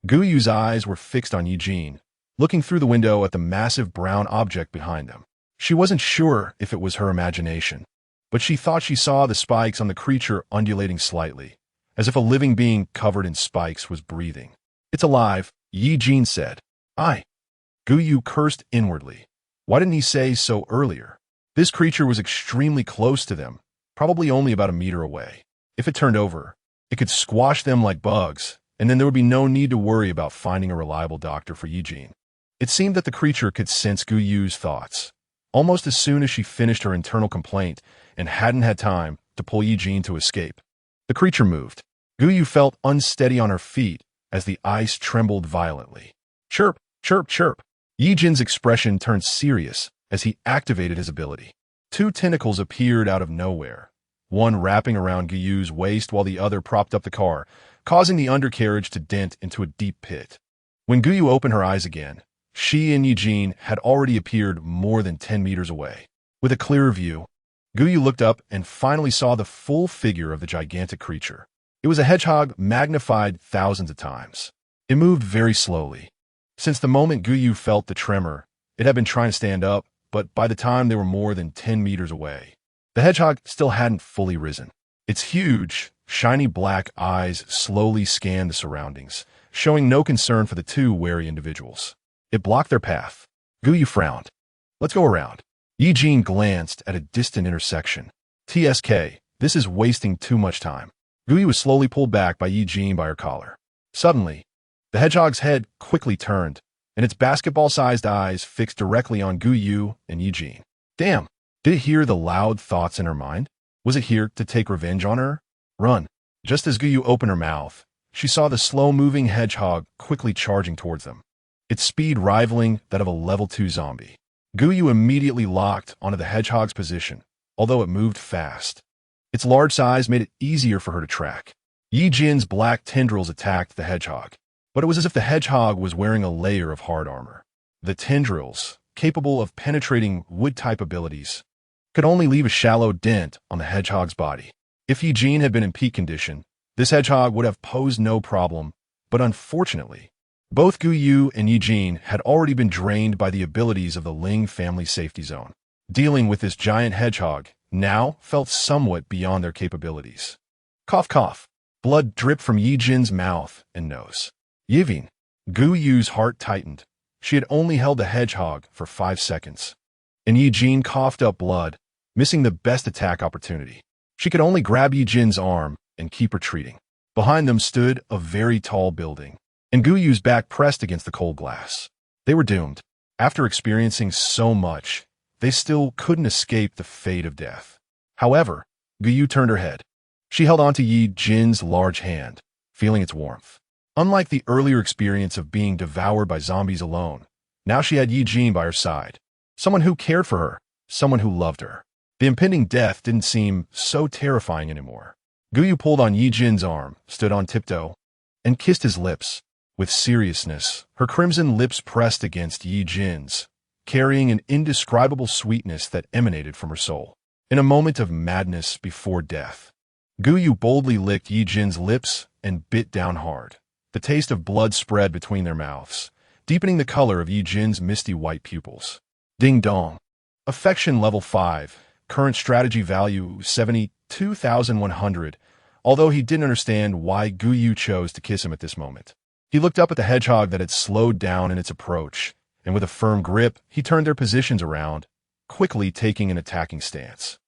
Guyu's eyes were fixed on Ye Jin, looking through the window at the massive brown object behind them. She wasn't sure if it was her imagination, but she thought she saw the spikes on the creature undulating slightly, as if a living being covered in spikes was breathing. It's alive, Ye Jin said. Guyu cursed inwardly. Why didn't he say so earlier? This creature was extremely close to them, probably only about a meter away. If it turned over, it could squash them like bugs, and then there would be no need to worry about finding a reliable doctor for Ye Jin. It seemed that the creature could sense Guyu's thoughts, almost as soon as she finished her internal complaint and hadn't had time to pull Ye Jin to escape. The creature moved. Guyu felt unsteady on her feet as the ice trembled violently. Chirp, chirp, chirp. Ye Jin's expression turned serious as he activated his ability. Two tentacles appeared out of nowhere, one wrapping around Guyu's waist while the other propped up the car, causing the undercarriage to dent into a deep pit. When Guyu opened her eyes again, she and Ye Jin had already appeared more than 10 meters away. With a clearer view, Guyu looked up and finally saw the full figure of the gigantic creature. It was a hedgehog magnified thousands of times. It moved very slowly. Since the moment Guyu felt the tremor, it had been trying to stand up, but by the time they were more than 10 meters away, the hedgehog still hadn't fully risen. Its huge, shiny black eyes slowly scanned the surroundings, showing no concern for the two wary individuals. It blocked their path. Guyu frowned. Let's go around. Ye Jin glanced at a distant intersection. TSK, this is wasting too much time. Guyu was slowly pulled back by Ye Jin by her collar. Suddenly, the hedgehog's head quickly turned, and its basketball-sized eyes fixed directly on Guyu and Ye Jin. Damn! Did it hear the loud thoughts in her mind? Was it here to take revenge on her? Run! Just as Guyu opened her mouth, she saw the slow-moving hedgehog quickly charging towards them, its speed rivaling that of a level 2 zombie. Guyu immediately locked onto the hedgehog's position, although it moved fast. Its large size made it easier for her to track. Ye Jin's black tendrils attacked the hedgehog, but it was as if the hedgehog was wearing a layer of hard armor. The tendrils, capable of penetrating wood-type abilities, could only leave a shallow dent on the hedgehog's body. If Ye Jin had been in peak condition, this hedgehog would have posed no problem, but unfortunately, both Guyu and Ye Jin had already been drained by the abilities of the Ling family safety zone. Dealing with this giant hedgehog now felt somewhat beyond their capabilities. Cough, cough. Blood dripped from Ye Jin's mouth and nose. Yevin. Guyu's heart tightened. She had only held the hedgehog for 5 seconds. And Ye Jin coughed up blood, missing the best attack opportunity. She could only grab Ye Jin's arm and keep retreating. Behind them stood a very tall building, and Guyu's back pressed against the cold glass. They were doomed. After experiencing so much, they still couldn't escape the fate of death. However, Guyu turned her head. She held onto Ye Jin's large hand, feeling its warmth. Unlike the earlier experience of being devoured by zombies alone, now she had Ye Jin by her side. Someone who cared for her, someone who loved her. The impending death didn't seem so terrifying anymore. Guyu pulled on Ye Jin's arm, stood on tiptoe, and kissed his lips. With seriousness, her crimson lips pressed against Ye Jin's, carrying an indescribable sweetness that emanated from her soul. In a moment of madness before death, Guyu boldly licked Ye Jin's lips and bit down hard. The taste of blood spread between their mouths, deepening the color of Ye Jin's misty white pupils. Ding dong. Affection level 5. Current strategy value 72,100, although he didn't understand why Guyu chose to kiss him at this moment. He looked up at the hedgehog that had slowed down in its approach, and with a firm grip, he turned their positions around, quickly taking an attacking stance.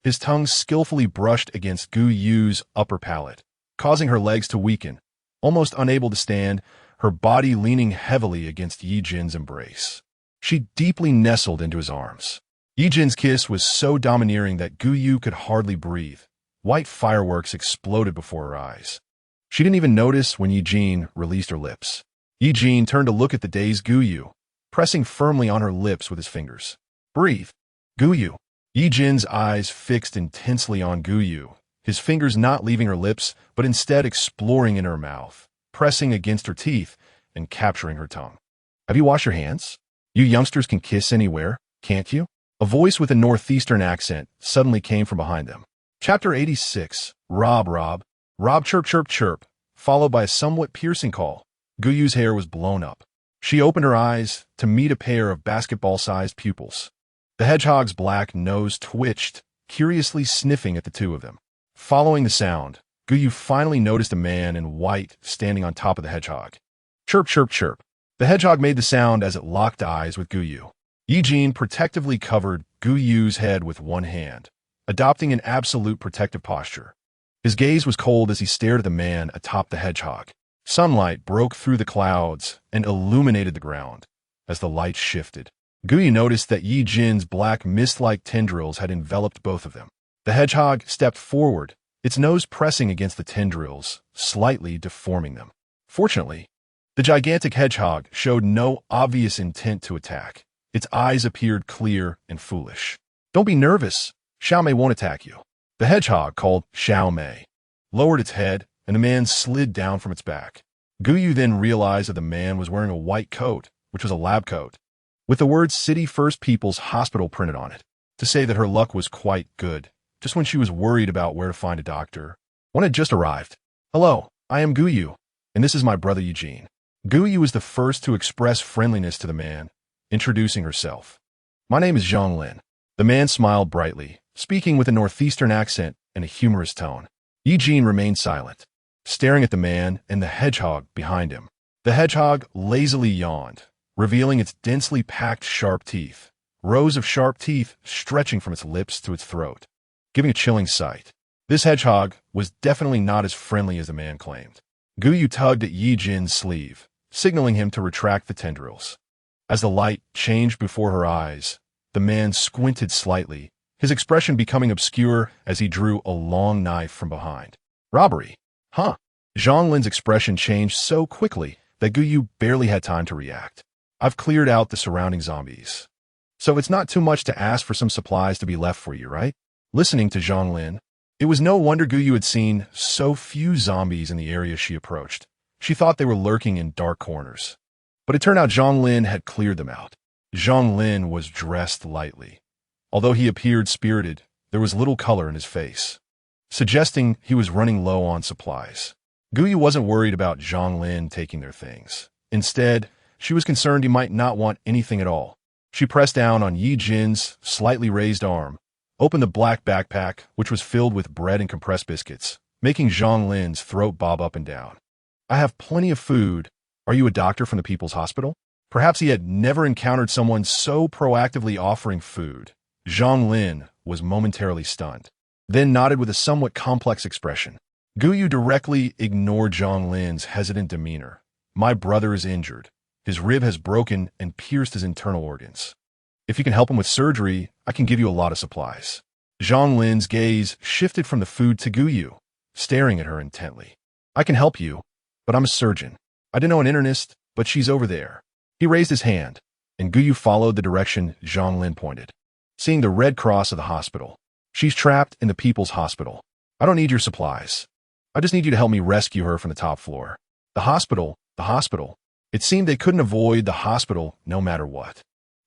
His tongue skillfully brushed against Guyu's upper palate, causing her legs to weaken. Almost unable to stand, her body leaning heavily against Ye Jin's embrace. She deeply nestled into his arms. Ye Jin's kiss was so domineering that Guyu could hardly breathe. White fireworks exploded before her eyes. She didn't even notice when Ye Jin released her lips. Ye Jin turned to look at the dazed Guyu, pressing firmly on her lips with his fingers. Breathe. Guyu. Ye Jin's eyes fixed intensely on Guyu, his fingers not leaving her lips, but instead exploring in her mouth, pressing against her teeth and capturing her tongue. Have you washed your hands? You youngsters can kiss anywhere, can't you? A voice with a northeastern accent suddenly came from behind them. Chapter 86. Rob, Rob. Rob chirp chirp chirp, followed by a somewhat piercing call. Guyu's hair was blown up. She opened her eyes to meet a pair of basketball-sized pupils. The hedgehog's black nose twitched, curiously sniffing at the two of them. Following the sound, Guyu finally noticed a man in white standing on top of the hedgehog. Chirp chirp chirp. The hedgehog made the sound as it locked eyes with Guyu. Ye Jin protectively covered Guyu's head with one hand, adopting an absolute protective posture. His gaze was cold as he stared at the man atop the hedgehog. Sunlight broke through the clouds and illuminated the ground. As the light shifted, Guyu noticed that Ye Jin's black mist-like tendrils had enveloped both of them. The hedgehog stepped forward, its nose pressing against the tendrils, slightly deforming them. Fortunately, the gigantic hedgehog showed no obvious intent to attack. Its eyes appeared clear and foolish. Don't be nervous. Xiao Mei won't attack you. The hedgehog, called Xiao Mei, lowered its head, and the man slid down from its back. Guyu then realized that the man was wearing a white coat, which was a lab coat, with the words City First People's Hospital printed on it, to say that her luck was quite good, just when she was worried about where to find a doctor. One had just arrived. Hello, I am Guyu, and this is my brother Ye Jin. Guyu was the first to express friendliness to the man, introducing herself. My name is Zhang Lin. The man smiled brightly, speaking with a northeastern accent and a humorous tone. Ye Jin remained silent, staring at the man and the hedgehog behind him. The hedgehog lazily yawned, revealing its densely packed sharp teeth, rows of sharp teeth stretching from its lips to its throat, giving a chilling sight. This hedgehog was definitely not as friendly as the man claimed. Guyu tugged at Ye Jin's sleeve, signaling him to retract the tendrils. As the light changed before her eyes, the man squinted slightly, his expression becoming obscure as he drew a long knife from behind. Robbery? Huh? Zhonglin's expression changed so quickly that Guyu barely had time to react. I've cleared out the surrounding zombies. So it's not too much to ask for some supplies to be left for you, right? Listening to Zhonglin, it was no wonder Guyu had seen so few zombies in the area she approached. She thought they were lurking in dark corners. But it turned out Zhonglin had cleared them out. Zhonglin was dressed lightly. Although he appeared spirited, there was little color in his face, suggesting he was running low on supplies. Guyu wasn't worried about Zhonglin taking their things. Instead, she was concerned he might not want anything at all. She pressed down on Ye Jin's slightly raised arm, opened the black backpack, which was filled with bread and compressed biscuits, making Zhonglin's throat bob up and down. I have plenty of food. Are you a doctor from the People's Hospital? Perhaps he had never encountered someone so proactively offering food. Zhonglin was momentarily stunned, then nodded with a somewhat complex expression. Guyu directly ignored Zhonglin's hesitant demeanor. My brother is injured. His rib has broken and pierced his internal organs. If you can help him with surgery, I can give you a lot of supplies. Zhonglin's gaze shifted from the food to Guyu, staring at her intently. I can help you, but I'm a surgeon. I didn't know an internist, but she's over there. He raised his hand, and Guyu followed the direction Zhonglin pointed, seeing the red cross of the hospital. She's trapped in the People's Hospital. I don't need your supplies. I just need you to help me rescue her from the top floor. The hospital. It seemed they couldn't avoid the hospital no matter what.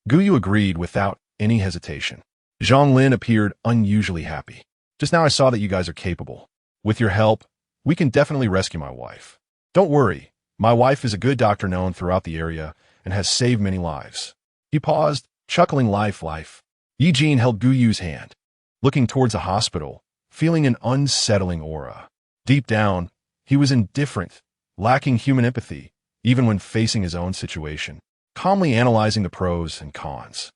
Guyu agreed without any hesitation. Zhonglin appeared unusually happy. Just now I saw that you guys are capable. With your help, we can definitely rescue my wife. Don't worry. My wife is a good doctor known throughout the area and has saved many lives. He paused, chuckling life. Ye Jin held Guyu's hand, looking towards the hospital, feeling an unsettling aura. Deep down, he was indifferent, lacking human empathy, even when facing his own situation, calmly analyzing the pros and cons.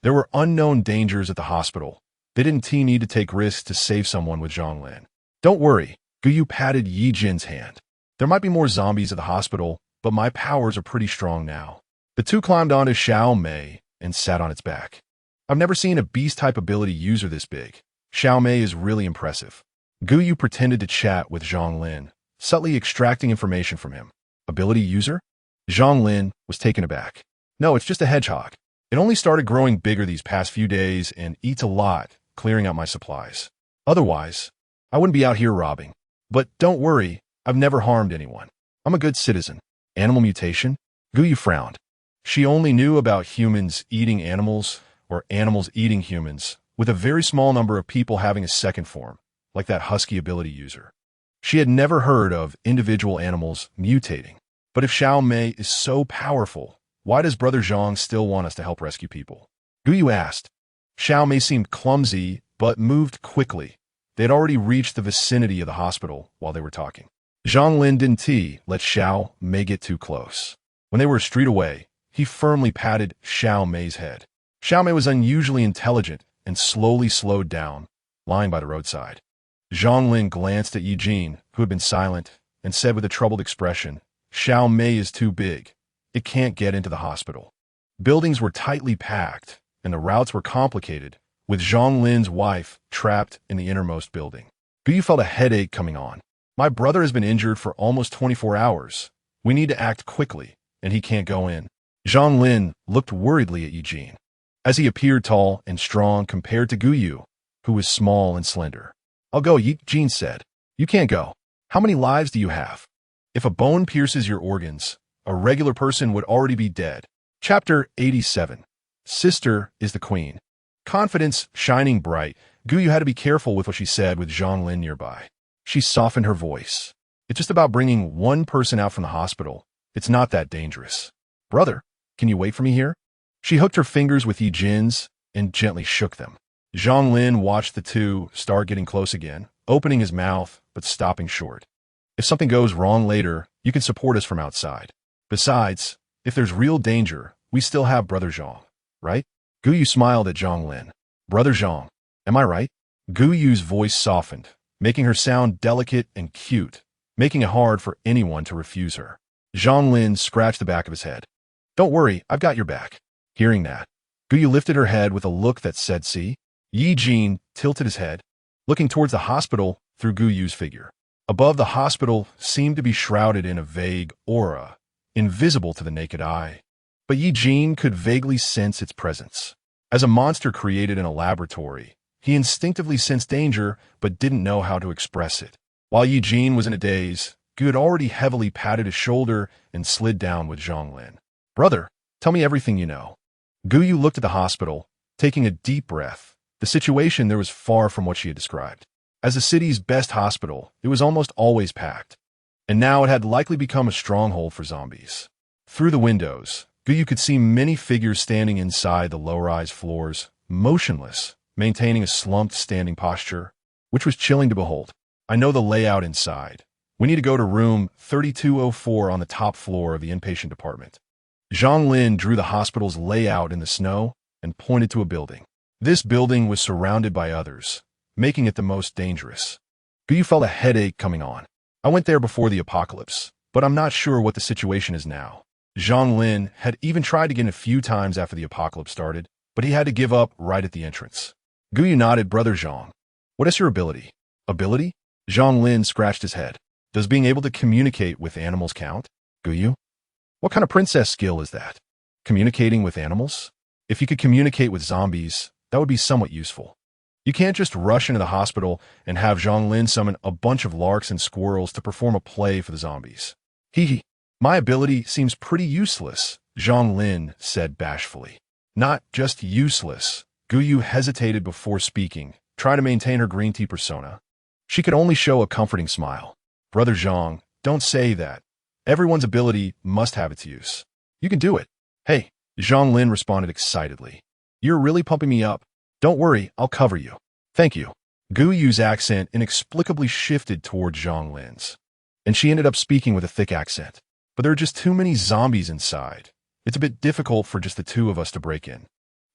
There were unknown dangers at the hospital. They didn't need to take risks to save someone with Zhonglin. Don't worry, Guyu patted Ye Jin's hand. There might be more zombies at the hospital, but my powers are pretty strong now. The two climbed onto Xiao Mei and sat on its back. I've never seen a beast-type ability user this big. Xiao Mei is really impressive. Guyu pretended to chat with Zhonglin, subtly extracting information from him. Ability user? Zhonglin was taken aback. No, it's just a hedgehog. It only started growing bigger these past few days and eats a lot, clearing out my supplies. Otherwise, I wouldn't be out here robbing. But don't worry, I've never harmed anyone. I'm a good citizen. Animal mutation? Guyu frowned. She only knew about humans eating animals or animals eating humans, with a very small number of people having a second form, like that husky ability user. She had never heard of individual animals mutating. But if Xiao Mei is so powerful, why does Brother Zhang still want us to help rescue people? Guyu asked. Xiao Mei seemed clumsy, but moved quickly. They had already reached the vicinity of the hospital while they were talking. Zhonglin didn't let Xiao Mei get too close. When they were a street away, he firmly patted Xiao Mei's head. Xiao Mei was unusually intelligent and slowly slowed down, lying by the roadside. Zhonglin glanced at Ye Jin, who had been silent, and said with a troubled expression, Xiao Mei is too big. It can't get into the hospital. Buildings were tightly packed, and the routes were complicated, with Zhonglin's wife trapped in the innermost building. Guyu felt a headache coming on. My brother has been injured for almost 24 hours. We need to act quickly, and he can't go in. Zhonglin looked worriedly at Ye Jin, as he appeared tall and strong compared to Guyu, who was small and slender. I'll go, Ye Jin said. You can't go. How many lives do you have? If a bone pierces your organs, a regular person would already be dead. Chapter 87. Sister is the queen. Confidence shining bright, Guyu had to be careful with what she said with Zhonglin nearby. She softened her voice. It's just about bringing one person out from the hospital. It's not that dangerous. Brother, can you wait for me here? She hooked her fingers with Ye Jin's and gently shook them. Zhonglin watched the two start getting close again, opening his mouth but stopping short. If something goes wrong later, you can support us from outside. Besides, if there's real danger, we still have Brother Zhang, right? Gu Yu smiled at Zhang Lin. Brother Zhang, am I right? Gu Yu's voice softened, making her sound delicate and cute, making it hard for anyone to refuse her. Zhang Lin scratched the back of his head. Don't worry, I've got your back. Hearing that, Gu Yu lifted her head with a look that said, see? Ye Jin tilted his head, looking towards the hospital through Gu Yu's figure. Above the hospital seemed to be shrouded in a vague aura, invisible to the naked eye. But Ye Jin could vaguely sense its presence. As a monster created in a laboratory, he instinctively sensed danger but didn't know how to express it. While Ye Jin was in a daze, Gu had already heavily patted his shoulder and slid down with Zhang Lin. Brother, tell me everything you know. Gu Yu looked at the hospital, taking a deep breath. The situation there was far from what she had described. As the city's best hospital, it was almost always packed. And now it had likely become a stronghold for zombies. Through the windows, Gu Yu could see many figures standing inside the low-rise floors, motionless, maintaining a slumped standing posture, which was chilling to behold. I know the layout inside. We need to go to room 3204 on the top floor of the inpatient department. Zhang Lin drew the hospital's layout in the snow and pointed to a building. This building was surrounded by others, making it the most dangerous. Gu Yu felt a headache coming on. I went there before the apocalypse, but I'm not sure what the situation is now. Zhang Lin had even tried to get in a few times after the apocalypse started, but he had to give up right at the entrance. Gu Yu nodded. Brother Zhang, what is your ability? Ability? Zhang Lin scratched his head. Does being able to communicate with animals count? Gu Yu? What kind of princess skill is that? Communicating with animals? If you could communicate with zombies, that would be somewhat useful. You can't just rush into the hospital and have Zhang Lin summon a bunch of larks and squirrels to perform a play for the zombies. Hee. My ability seems pretty useless, Zhang Lin said bashfully. Not just useless. Gu Yu hesitated before speaking, trying to maintain her green tea persona. She could only show a comforting smile. Brother Zhang, don't say that. Everyone's ability must have its use. You can do it. Hey, Zhang Lin responded excitedly. You're really pumping me up. Don't worry, I'll cover you. Thank you. Gu Yu's accent inexplicably shifted toward Zhang Lin's, and she ended up speaking with a thick accent. But there are just too many zombies inside. It's a bit difficult for just the two of us to break in.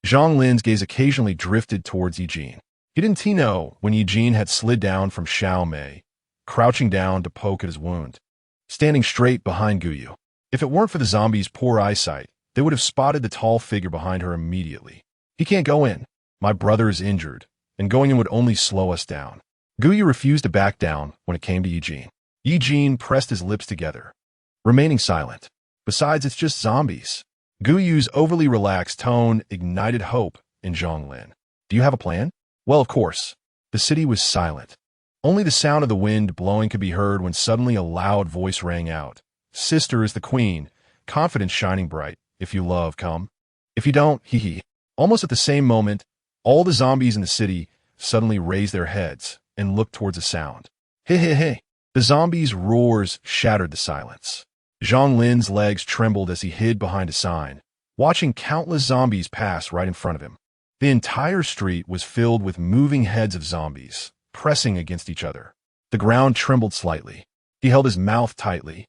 Zhang Lin's gaze occasionally drifted towards Ye Jin. He didn't know when Ye Jin had slid down from Xiao Mei, crouching down to poke at his wound, standing straight behind Gu Yu. If it weren't for the zombies' poor eyesight, they would have spotted the tall figure behind her immediately. He can't go in. My brother is injured, and going in would only slow us down. Gu Yu refused to back down when it came to Ye Jin. Ye Jin pressed his lips together, remaining silent. Besides, it's just zombies. Gu Yu's overly relaxed tone ignited hope in Zhang Lin. Do you have a plan? Well, of course. The city was silent. Only the sound of the wind blowing could be heard when suddenly a loud voice rang out. Sister is the queen, confidence shining bright. If you love, come. If you don't, hee. Almost at the same moment, all the zombies in the city suddenly raised their heads and looked towards the sound. Hey. The zombies' roars shattered the silence. Zhang Lin's legs trembled as he hid behind a sign, watching countless zombies pass right in front of him. The entire street was filled with moving heads of zombies, pressing against each other. The ground trembled slightly. He held his mouth tightly,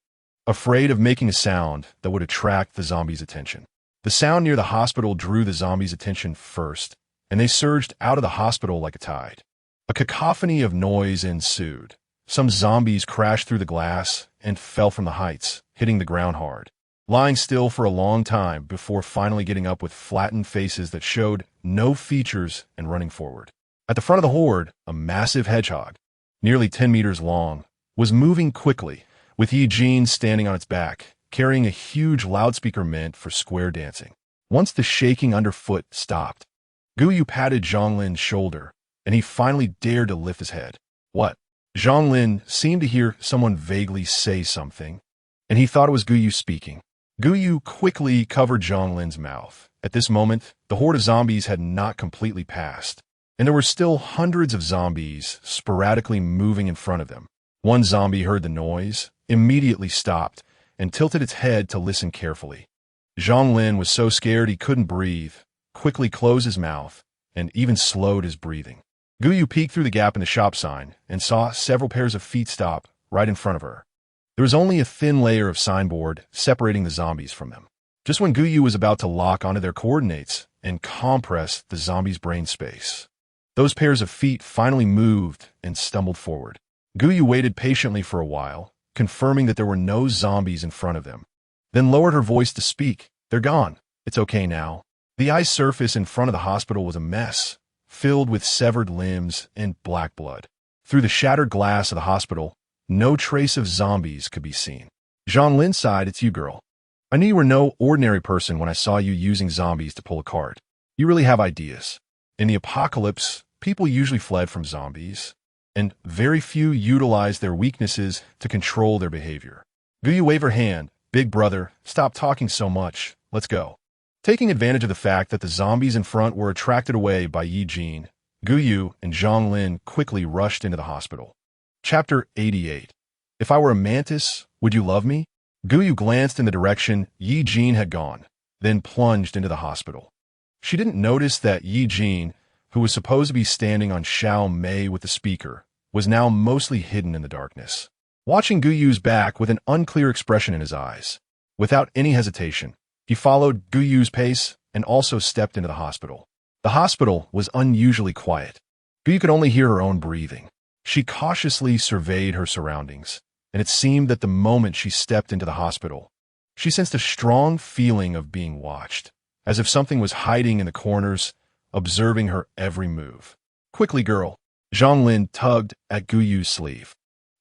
afraid of making a sound that would attract the zombies' attention. The sound near the hospital drew the zombies' attention first, and they surged out of the hospital like a tide. A cacophony of noise ensued. Some zombies crashed through the glass and fell from the heights, hitting the ground hard, lying still for a long time before finally getting up with flattened faces that showed no features and running forward. At the front of the horde, a massive hedgehog, nearly 10 meters long, was moving quickly, with Ye Jin standing on its back, carrying a huge loudspeaker meant for square dancing. Once the shaking underfoot stopped, Gu Yu patted Zhang Lin's shoulder, and he finally dared to lift his head. What? Zhang Lin seemed to hear someone vaguely say something, and he thought it was Gu Yu speaking. Gu Yu quickly covered Zhang Lin's mouth. At this moment, the horde of zombies had not completely passed, and there were still hundreds of zombies sporadically moving in front of them. One zombie heard the noise, immediately stopped, and tilted its head to listen carefully. Zhang Lin was so scared he couldn't breathe, quickly closed his mouth, and even slowed his breathing. Gu Yu peeked through the gap in the shop sign and saw several pairs of feet stop right in front of her. There was only a thin layer of signboard separating the zombies from them. Just when Gu Yu was about to lock onto their coordinates, and compressed the zombie's brain space. Those pairs of feet finally moved and stumbled forward. Guyu waited patiently for a while, confirming that there were no zombies in front of them, then lowered her voice to speak. "They're gone. It's okay now." The ice surface in front of the hospital was a mess, filled with severed limbs and black blood. Through the shattered glass of the hospital, no trace of zombies could be seen. Zhonglin sighed. "It's you, girl. I knew you were no ordinary person when I saw you using zombies to pull a card. You really have ideas." In the apocalypse, people usually fled from zombies, and very few utilized their weaknesses to control their behavior. Guyu waved her hand. "Big brother, stop talking so much. Let's go." Taking advantage of the fact that the zombies in front were attracted away by Ye Jin, Guyu and Zhonglin quickly rushed into the hospital. Chapter 88. If I were a mantis, would you love me? Guyu glanced in the direction Ye Jin had gone, then plunged into the hospital. She didn't notice that Ye Jin, who was supposed to be standing on Xiao Mei with the speaker, was now mostly hidden in the darkness, watching Guyu's back with an unclear expression in his eyes. Without any hesitation, he followed Guyu's pace and also stepped into the hospital. The hospital was unusually quiet. Guyu could only hear her own breathing. She cautiously surveyed her surroundings, and it seemed that the moment she stepped into the hospital, she sensed a strong feeling of being watched, as if something was hiding in the corners, observing her every move. "Quickly, girl." Zhonglin tugged at Guyu's sleeve.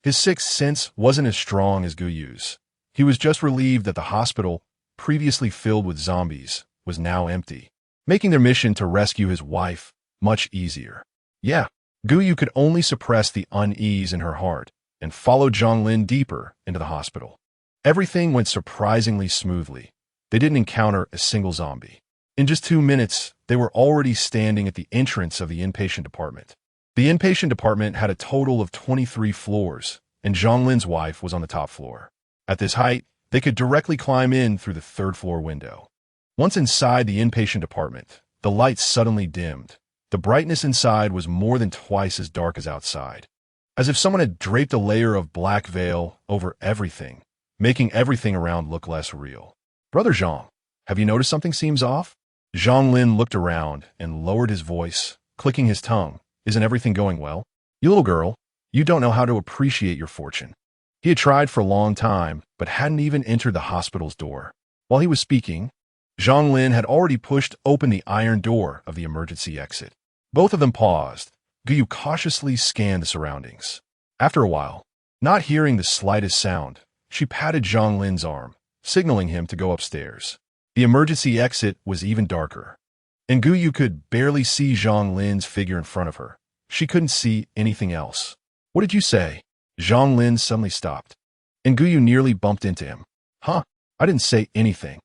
His sixth sense wasn't as strong as Guyu's. He was just relieved that the hospital, previously filled with zombies, was now empty, making their mission to rescue his wife much easier. Yeah, Guyu could only suppress the unease in her heart and followed Zhonglin deeper into the hospital. Everything went surprisingly smoothly. They didn't encounter a single zombie. In just 2 minutes, they were already standing at the entrance of the inpatient department. The inpatient department had a total of 23 floors, and Zhonglin's wife was on the top floor. At this height, they could directly climb in through the third-floor window. Once inside the inpatient department, the lights suddenly dimmed. The brightness inside was more than twice as dark as outside, as if someone had draped a layer of black veil over everything, making everything around look less real. "Brother Zhong, have you noticed something seems off?" Zhonglin looked around and lowered his voice, clicking his tongue. "Isn't everything going well? You little girl, you don't know how to appreciate your fortune." He had tried for a long time, but hadn't even entered the hospital's door. While he was speaking, Zhonglin had already pushed open the iron door of the emergency exit. Both of them paused. Guyu cautiously scanned the surroundings. After a while, not hearing the slightest sound, she patted Zhonglin's arm, signaling him to go upstairs. The emergency exit was even darker, and Guyu could barely see Zhonglin's figure in front of her. She couldn't see anything else. "What did you say?" Zhonglin suddenly stopped, and Guyu nearly bumped into him. "Huh? I didn't say anything."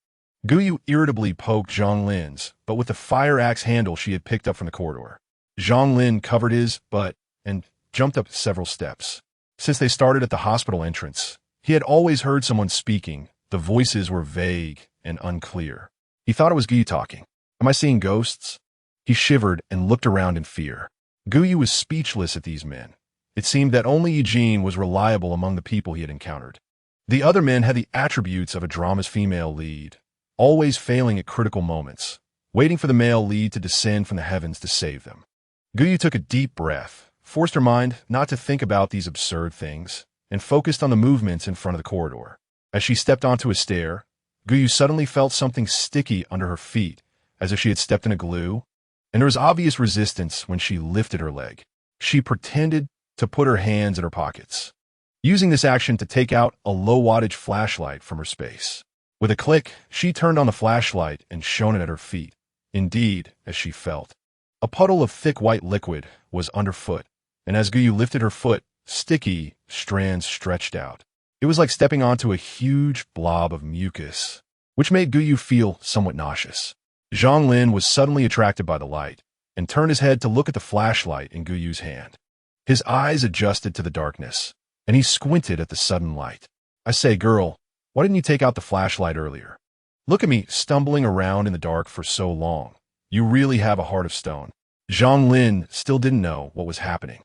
Guyu irritably poked Zhonglin's, but with the fire axe handle she had picked up from the corridor. Zhonglin covered his butt and jumped up several steps. Since they started at the hospital entrance, he had always heard someone speaking. The voices were vague and unclear. He thought it was Guyu talking. "Am I seeing ghosts?" He shivered and looked around in fear. Guyu was speechless at these men. It seemed that only Ye Jin was reliable among the people he had encountered. The other men had the attributes of a drama's female lead, always failing at critical moments, waiting for the male lead to descend from the heavens to save them. Guyu took a deep breath, forced her mind not to think about these absurd things, and focused on the movements in front of the corridor. As she stepped onto a stair, Guyu suddenly felt something sticky under her feet, as if she had stepped in a glue, and there was obvious resistance when she lifted her leg. She pretended to put her hands in her pockets, using this action to take out a low-wattage flashlight from her space. With a click, she turned on the flashlight and shone it at her feet. Indeed, as she felt, a puddle of thick white liquid was underfoot, and as Guyu lifted her foot, sticky strands stretched out. It was like stepping onto a huge blob of mucus, which made Guyu feel somewhat nauseous. Zhonglin was suddenly attracted by the light and turned his head to look at the flashlight in Guyu's hand. His eyes adjusted to the darkness, and he squinted at the sudden light. "I say, girl, why didn't you take out the flashlight earlier? Look at me stumbling around in the dark for so long. You really have a heart of stone." Zhonglin still didn't know what was happening.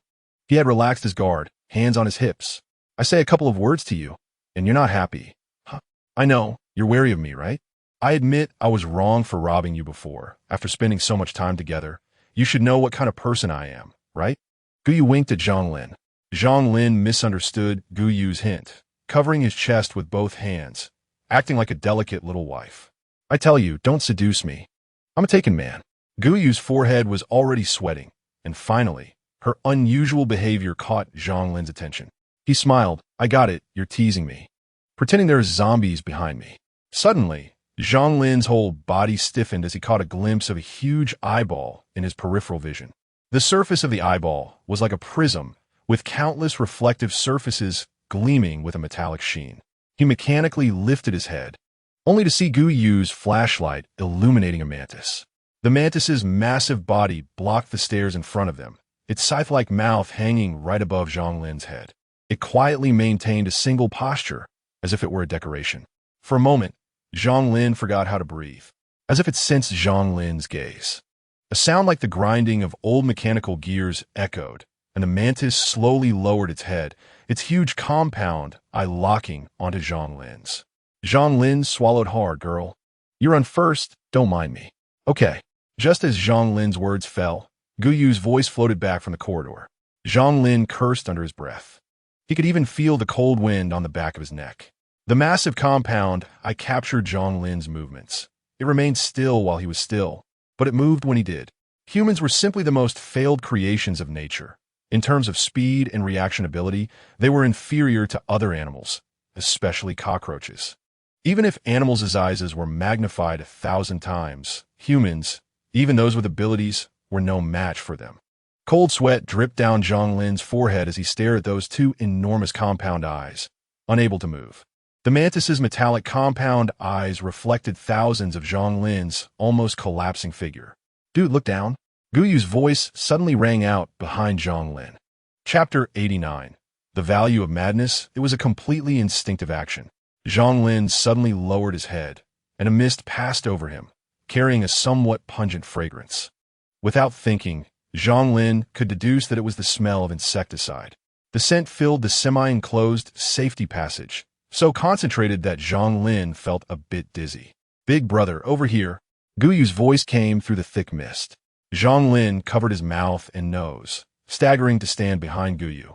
He had relaxed his guard, hands on his hips. "I say a couple of words to you, and you're not happy. Huh? I know, you're wary of me, right? I admit I was wrong for robbing you before. After spending so much time together, you should know what kind of person I am, right? Gu Yu winked at Zhang Lin. Zhang Lin misunderstood Gu Yu's hint, covering his chest with both hands, acting like a delicate little wife. I tell you, don't seduce me. I'm a taken man. Gu Yu's forehead was already sweating, and finally, her unusual behavior caught Zhang Lin's attention. He smiled. I got it, you're teasing me. Pretending there's zombies behind me. Suddenly, Zhang Lin's whole body stiffened as he caught a glimpse of a huge eyeball in his peripheral vision. The surface of the eyeball was like a prism, with countless reflective surfaces gleaming with a metallic sheen. He mechanically lifted his head, only to see Gu Yu's flashlight illuminating a mantis. The mantis's massive body blocked the stairs in front of them, its scythe-like mouth hanging right above Zhang Lin's head. It quietly maintained a single posture, as if it were a decoration. For a moment, Zhang Lin forgot how to breathe, as if it sensed Zhang Lin's gaze. A sound like the grinding of old mechanical gears echoed, and the mantis slowly lowered its head, its huge compound eye locking onto Zhang Lin's. Zhang Lin swallowed hard, girl. You're on first, don't mind me. Okay. Just as Zhang Lin's words fell, Gu Yu's voice floated back from the corridor. Zhang Lin cursed under his breath. He could even feel the cold wind on the back of his neck. The massive compound eye captured Zhang Lin's movements. It remained still while he was still, but it moved when he did. Humans were simply the most failed creations of nature. In terms of speed and reaction ability, they were inferior to other animals, especially cockroaches. Even if animals' eyes were magnified 1,000 times, humans, even those with abilities, were no match for them. Cold sweat dripped down Zhang Lin's forehead as he stared at those two enormous compound eyes, unable to move. The mantis's metallic compound eyes reflected thousands of Zhang Lin's almost collapsing figure. Dude, look down. Gu Yu's voice suddenly rang out behind Zhang Lin. Chapter 89. The Value of Madness. It was a completely instinctive action. Zhang Lin suddenly lowered his head, and a mist passed over him, carrying a somewhat pungent fragrance. Without thinking, Zhang Lin could deduce that it was the smell of insecticide. The scent filled the semi-enclosed safety passage, so concentrated that Zhang Lin felt a bit dizzy. Big brother, over here. Gu Yu's voice came through the thick mist. Zhang Lin covered his mouth and nose, staggering to stand behind Gu Yu.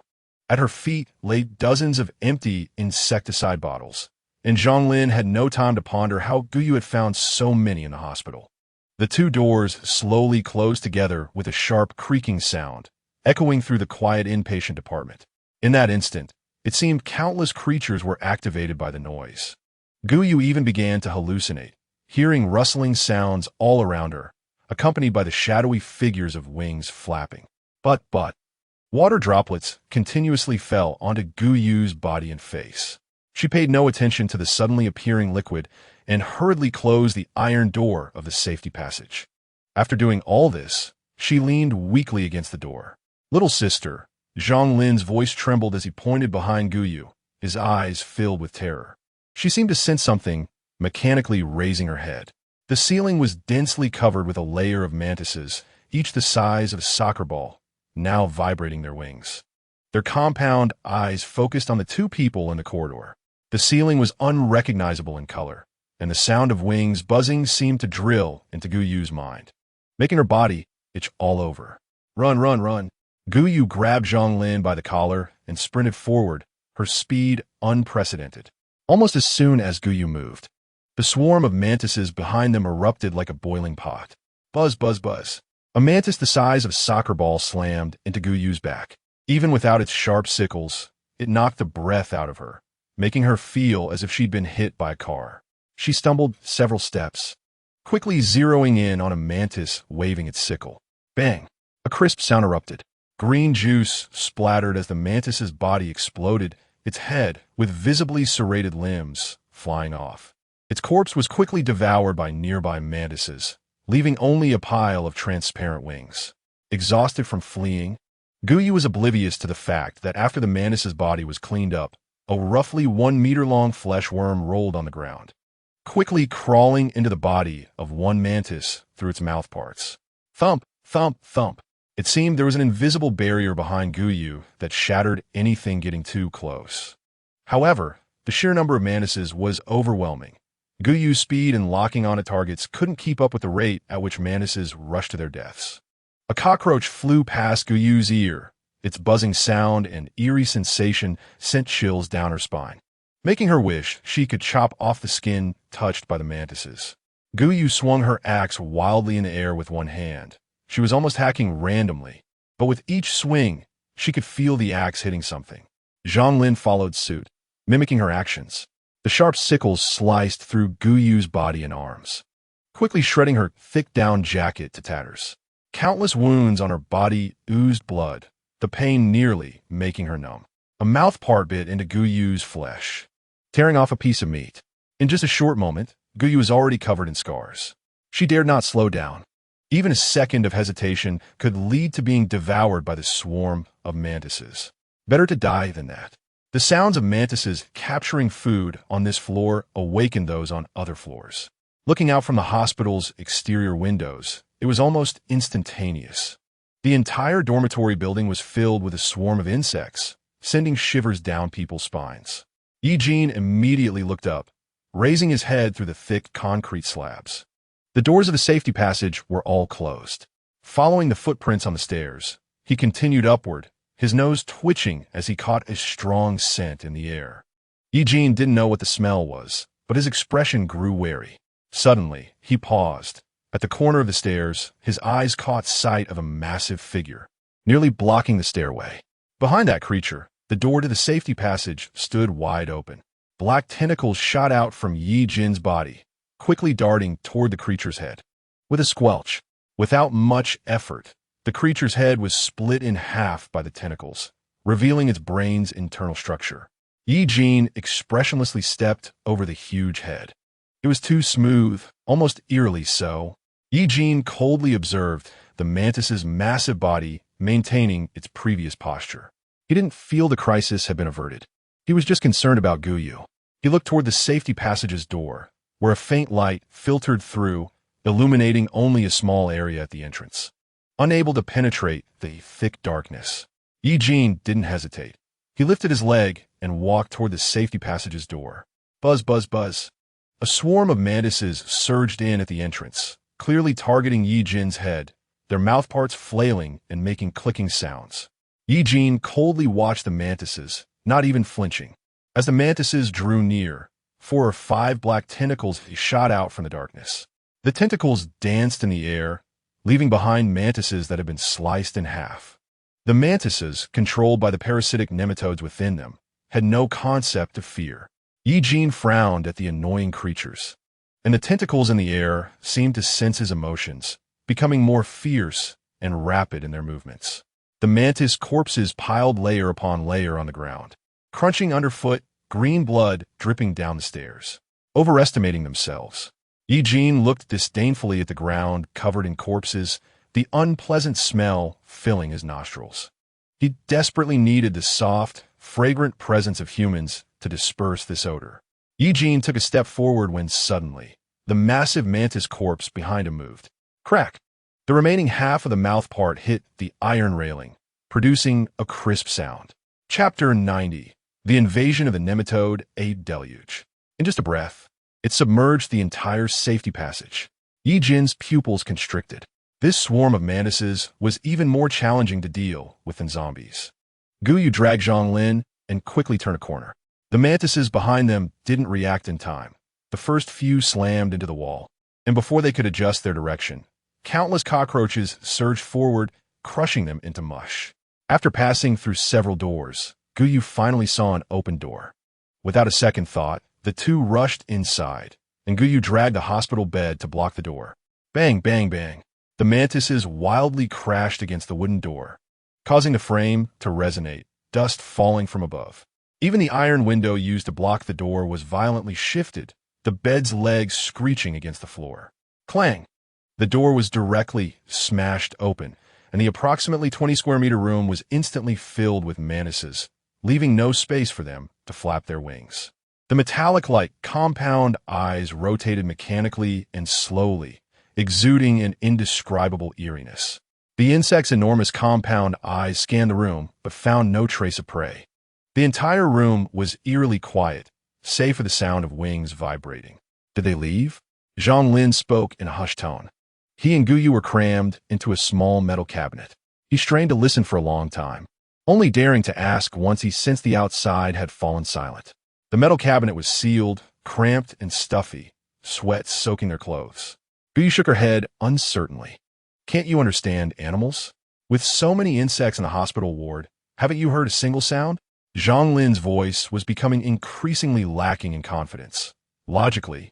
At her feet lay dozens of empty insecticide bottles, and Zhang Lin had no time to ponder how Gu Yu had found so many in the hospital. The two doors slowly closed together with a sharp creaking sound, echoing through the quiet inpatient department. In that instant, it seemed countless creatures were activated by the noise. Gu Yu even began to hallucinate, hearing rustling sounds all around her, accompanied by the shadowy figures of wings flapping. But, water droplets continuously fell onto Gu Yu's body and face. She paid no attention to the suddenly appearing liquid and hurriedly closed the iron door of the safety passage. After doing all this, she leaned weakly against the door. Little sister, Zhang Lin's voice trembled as he pointed behind Gu Yu, his eyes filled with terror. She seemed to sense something, mechanically raising her head. The ceiling was densely covered with a layer of mantises, each the size of a soccer ball, now vibrating their wings. Their compound eyes focused on the two people in the corridor. The ceiling was unrecognizable in color, and the sound of wings buzzing seemed to drill into Gu Yu's mind, making her body itch all over. Run, run, run. Gu Yu grabbed Zhang Lin by the collar and sprinted forward, her speed unprecedented. Almost as soon as Gu Yu moved, the swarm of mantises behind them erupted like a boiling pot. Buzz, buzz, buzz. A mantis the size of a soccer ball slammed into Gu Yu's back. Even without its sharp sickles, it knocked the breath out of her, making her feel as if she'd been hit by a car. She stumbled several steps, quickly zeroing in on a mantis waving its sickle. Bang! A crisp sound erupted. Green juice splattered as the mantis's body exploded, its head, with visibly serrated limbs, flying off. Its corpse was quickly devoured by nearby mantises, leaving only a pile of transparent wings. Exhausted from fleeing, Gu Yu was oblivious to the fact that after the mantis's body was cleaned up, a roughly 1-meter-long flesh worm rolled on the ground, quickly crawling into the body of one mantis through its mouth parts. Thump, thump, thump. It seemed there was an invisible barrier behind Gu Yu that shattered anything getting too close. However, the sheer number of mantises was overwhelming, Guyu's speed and locking onto targets couldn't keep up with the rate at which mantises rushed to their deaths. A cockroach flew past Guyu's ear. Its buzzing sound and eerie sensation sent chills down her spine, making her wish she could chop off the skin touched by the mantises. Guyu swung her axe wildly in the air with one hand. She was almost hacking randomly, but with each swing, she could feel the axe hitting something. Zhonglin followed suit, mimicking her actions. The sharp sickles sliced through Guyu's body and arms, quickly shredding her thick down jacket to tatters. Countless wounds on her body oozed blood, the pain nearly making her numb. A mouth part bit into Guyu's flesh, tearing off a piece of meat. In just a short moment, Guyu was already covered in scars. She dared not slow down. Even a second of hesitation could lead to being devoured by the swarm of mantises. Better to die than that. The sounds of mantises capturing food on this floor awakened those on other floors. Looking out from the hospital's exterior windows, it was almost instantaneous. The entire dormitory building was filled with a swarm of insects, sending shivers down people's spines. Ye Jin immediately looked up, raising his head through the thick concrete slabs. The doors of the safety passage were all closed. Following the footprints on the stairs, he continued upward, his nose twitching as he caught a strong scent in the air. Ye Jin didn't know what the smell was, but his expression grew wary. Suddenly, he paused. At the corner of the stairs, his eyes caught sight of a massive figure, nearly blocking the stairway. Behind that creature, the door to the safety passage stood wide open. Black tentacles shot out from Ye Jin's body, quickly darting toward the creature's head. With a squelch, without much effort, the creature's head was split in half by the tentacles, revealing its brain's internal structure. Ye Jin expressionlessly stepped over the huge head. It was too smooth, almost eerily so. Ye Jin coldly observed the mantis's massive body maintaining its previous posture. He didn't feel the crisis had been averted. He was just concerned about Guyu. He looked toward the safety passage's door, where a faint light filtered through, illuminating only a small area at the entrance. Unable to penetrate the thick darkness, Ye Jin didn't hesitate. He lifted his leg and walked toward the safety passage's door. Buzz, buzz, buzz. A swarm of mantises surged in at the entrance, clearly targeting Ye Jin's head, their mouthparts flailing and making clicking sounds. Ye Jin coldly watched the mantises, not even flinching. As the mantises drew near, 4 or 5 black tentacles shot out from the darkness. The tentacles danced in the air, leaving behind mantises that had been sliced in half. The mantises, controlled by the parasitic nematodes within them, had no concept of fear. Ye Jin frowned at the annoying creatures, and the tentacles in the air seemed to sense his emotions, becoming more fierce and rapid in their movements. The mantis corpses piled layer upon layer on the ground, crunching underfoot, green blood dripping down the stairs. Overestimating themselves, Ye Jin looked disdainfully at the ground covered in corpses, the unpleasant smell filling his nostrils. He desperately needed the soft, fragrant presence of humans to disperse this odor. Ye Jin took a step forward when suddenly, the massive mantis corpse behind him moved. Crack! The remaining half of the mouth part hit the iron railing, producing a crisp sound. Chapter 90. The Invasion of the Nematode, a Deluge. In just a breath, it submerged the entire safety passage. Ye Jin's pupils constricted. This swarm of mantises was even more challenging to deal with than zombies. Guyu dragged Zhonglin and quickly turned a corner. The mantises behind them didn't react in time. The first few slammed into the wall, and before they could adjust their direction, countless cockroaches surged forward, crushing them into mush. After passing through several doors, Guyu finally saw an open door. Without a second thought, the two rushed inside, and Guyu dragged a hospital bed to block the door. Bang, bang, bang. The mantises wildly crashed against the wooden door, causing the frame to resonate, dust falling from above. Even the iron window used to block the door was violently shifted, the bed's legs screeching against the floor. Clang! The door was directly smashed open, and the approximately 20-square-meter room was instantly filled with mantises, leaving no space for them to flap their wings. The metallic-like compound eyes rotated mechanically and slowly, exuding an indescribable eeriness. The insect's enormous compound eyes scanned the room, but found no trace of prey. The entire room was eerily quiet, save for the sound of wings vibrating. Did they leave? Zhang Lin spoke in a hushed tone. He and Guyu were crammed into a small metal cabinet. He strained to listen for a long time, only daring to ask once he sensed the outside had fallen silent. The metal cabinet was sealed, cramped, and stuffy, sweat soaking their clothes. Guyu shook her head uncertainly. Can't you understand animals? With so many insects in the hospital ward, haven't you heard a single sound? Zhang Lin's voice was becoming increasingly lacking in confidence. Logically,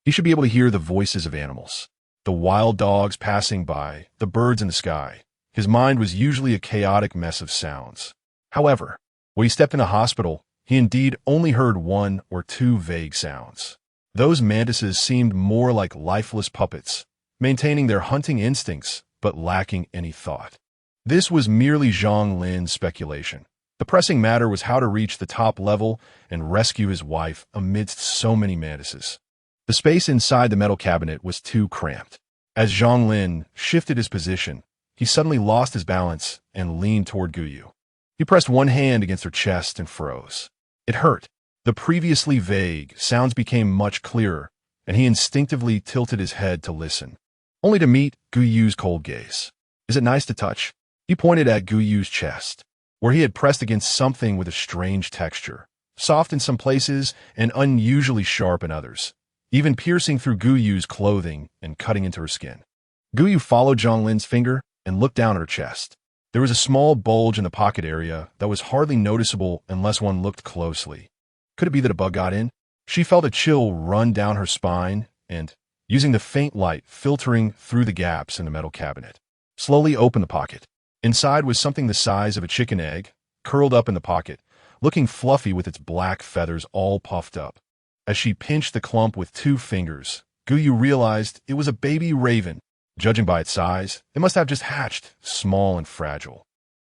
he should be able to hear the voices of animals. The wild dogs passing by, the birds in the sky. His mind was usually a chaotic mess of sounds. However, when he stepped in a hospital, he indeed only heard one or two vague sounds. Those mantises seemed more like lifeless puppets, maintaining their hunting instincts but lacking any thought. This was merely Zhang Lin's speculation. The pressing matter was how to reach the top level and rescue his wife amidst so many mantises. The space inside the metal cabinet was too cramped. As Zhang Lin shifted his position, he suddenly lost his balance and leaned toward Guyu. He pressed one hand against her chest and froze. It hurt. The previously vague sounds became much clearer, and he instinctively tilted his head to listen, only to meet Guyu's cold gaze. Is it nice to touch? He pointed at Guyu's chest, where he had pressed against something with a strange texture, soft in some places and unusually sharp in others, even piercing through Guyu's clothing and cutting into her skin. Guyu followed Zhang Lin's finger and looked down at her chest. There was a small bulge in the pocket area that was hardly noticeable unless one looked closely. Could it be that a bug got in? She felt a chill run down her spine and, using the faint light filtering through the gaps in the metal cabinet, slowly opened the pocket. Inside was something the size of a chicken egg, curled up in the pocket, looking fluffy with its black feathers all puffed up. As she pinched the clump with 2 fingers, Guyu realized it was a baby raven. Judging by its size, it must have just hatched, small and fragile,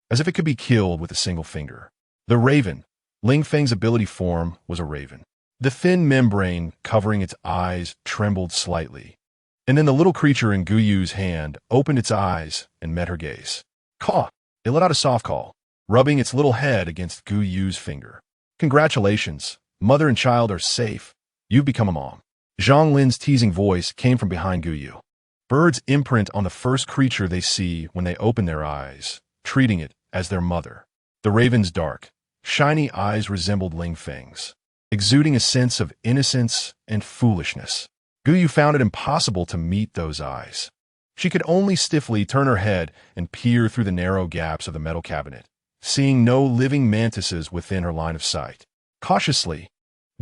as if it could be killed with a single finger. The raven, Ling Feng's ability form, was a raven. The thin membrane covering its eyes trembled slightly, and then the little creature in Guyu's hand opened its eyes and met her gaze. Caw! It let out a soft call, rubbing its little head against Guyu's finger. Congratulations, mother and child are safe. You've become a mom. Zhang Lin's teasing voice came from behind Guyu. Birds imprint on the first creature they see when they open their eyes, treating it as their mother. The raven's dark, shiny eyes resembled Ling Feng's, exuding a sense of innocence and foolishness. Guyu found it impossible to meet those eyes. She could only stiffly turn her head and peer through the narrow gaps of the metal cabinet, seeing no living mantises within her line of sight. Cautiously,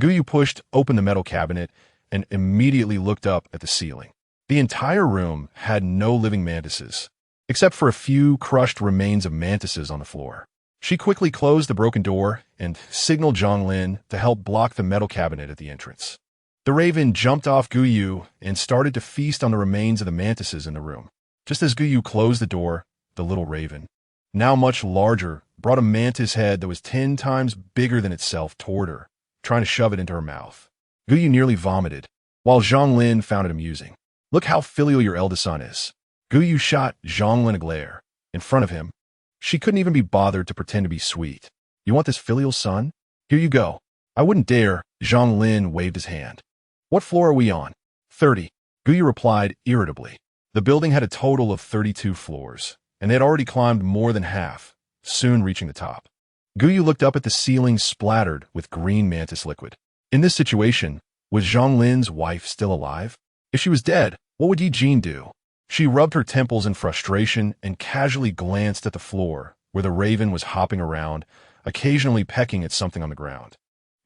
Guyu pushed open the metal cabinet and immediately looked up at the ceiling. The entire room had no living mantises, except for a few crushed remains of mantises on the floor. She quickly closed the broken door and signaled Zhang Lin to help block the metal cabinet at the entrance. The raven jumped off Guyu and started to feast on the remains of the mantises in the room. Just as Guyu closed the door, the little raven, now much larger, brought a mantis head that was 10 times bigger than itself toward her, trying to shove it into her mouth. Guyu nearly vomited, while Zhang Lin found it amusing. Look how filial your eldest son is. Guyu shot Zhang Lin a glare. In front of him, she couldn't even be bothered to pretend to be sweet. You want this filial son? Here you go. I wouldn't dare. Zhang Lin waved his hand. What floor are we on? 30. Guyu replied irritably. The building had a total of 32 floors, and they had already climbed more than half, soon reaching the top. Guyu looked up at the ceiling splattered with green mantis liquid. In this situation, was Zhang Lin's wife still alive? If she was dead, what would Ye Jin do? She rubbed her temples in frustration and casually glanced at the floor, where the raven was hopping around, occasionally pecking at something on the ground.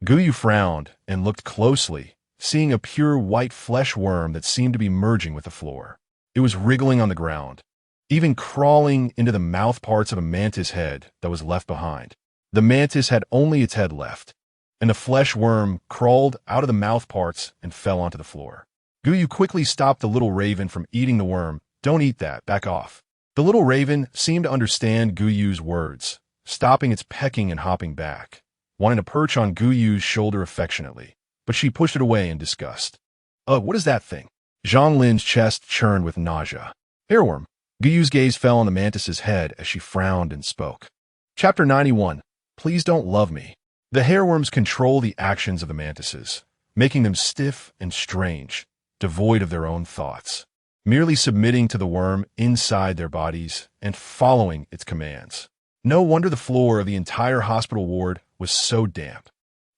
Guyu frowned and looked closely, seeing a pure white flesh worm that seemed to be merging with the floor. It was wriggling on the ground, even crawling into the mouth parts of a mantis head that was left behind. The mantis had only its head left, and the flesh worm crawled out of the mouth parts and fell onto the floor. Guyu quickly stopped the little raven from eating the worm. Don't eat that, back off. The little raven seemed to understand Guyu's words, stopping its pecking and hopping back, wanting to perch on Guyu's shoulder affectionately, but she pushed it away in disgust. What is that thing? Zhang Lin's chest churned with nausea. Hairworm. Guyu's gaze fell on the mantis's head as she frowned and spoke. Chapter 91. Please don't love me. The hairworms control the actions of the mantises, making them stiff and strange, devoid of their own thoughts, merely submitting to the worm inside their bodies and following its commands. No wonder the floor of the entire hospital ward was so damp.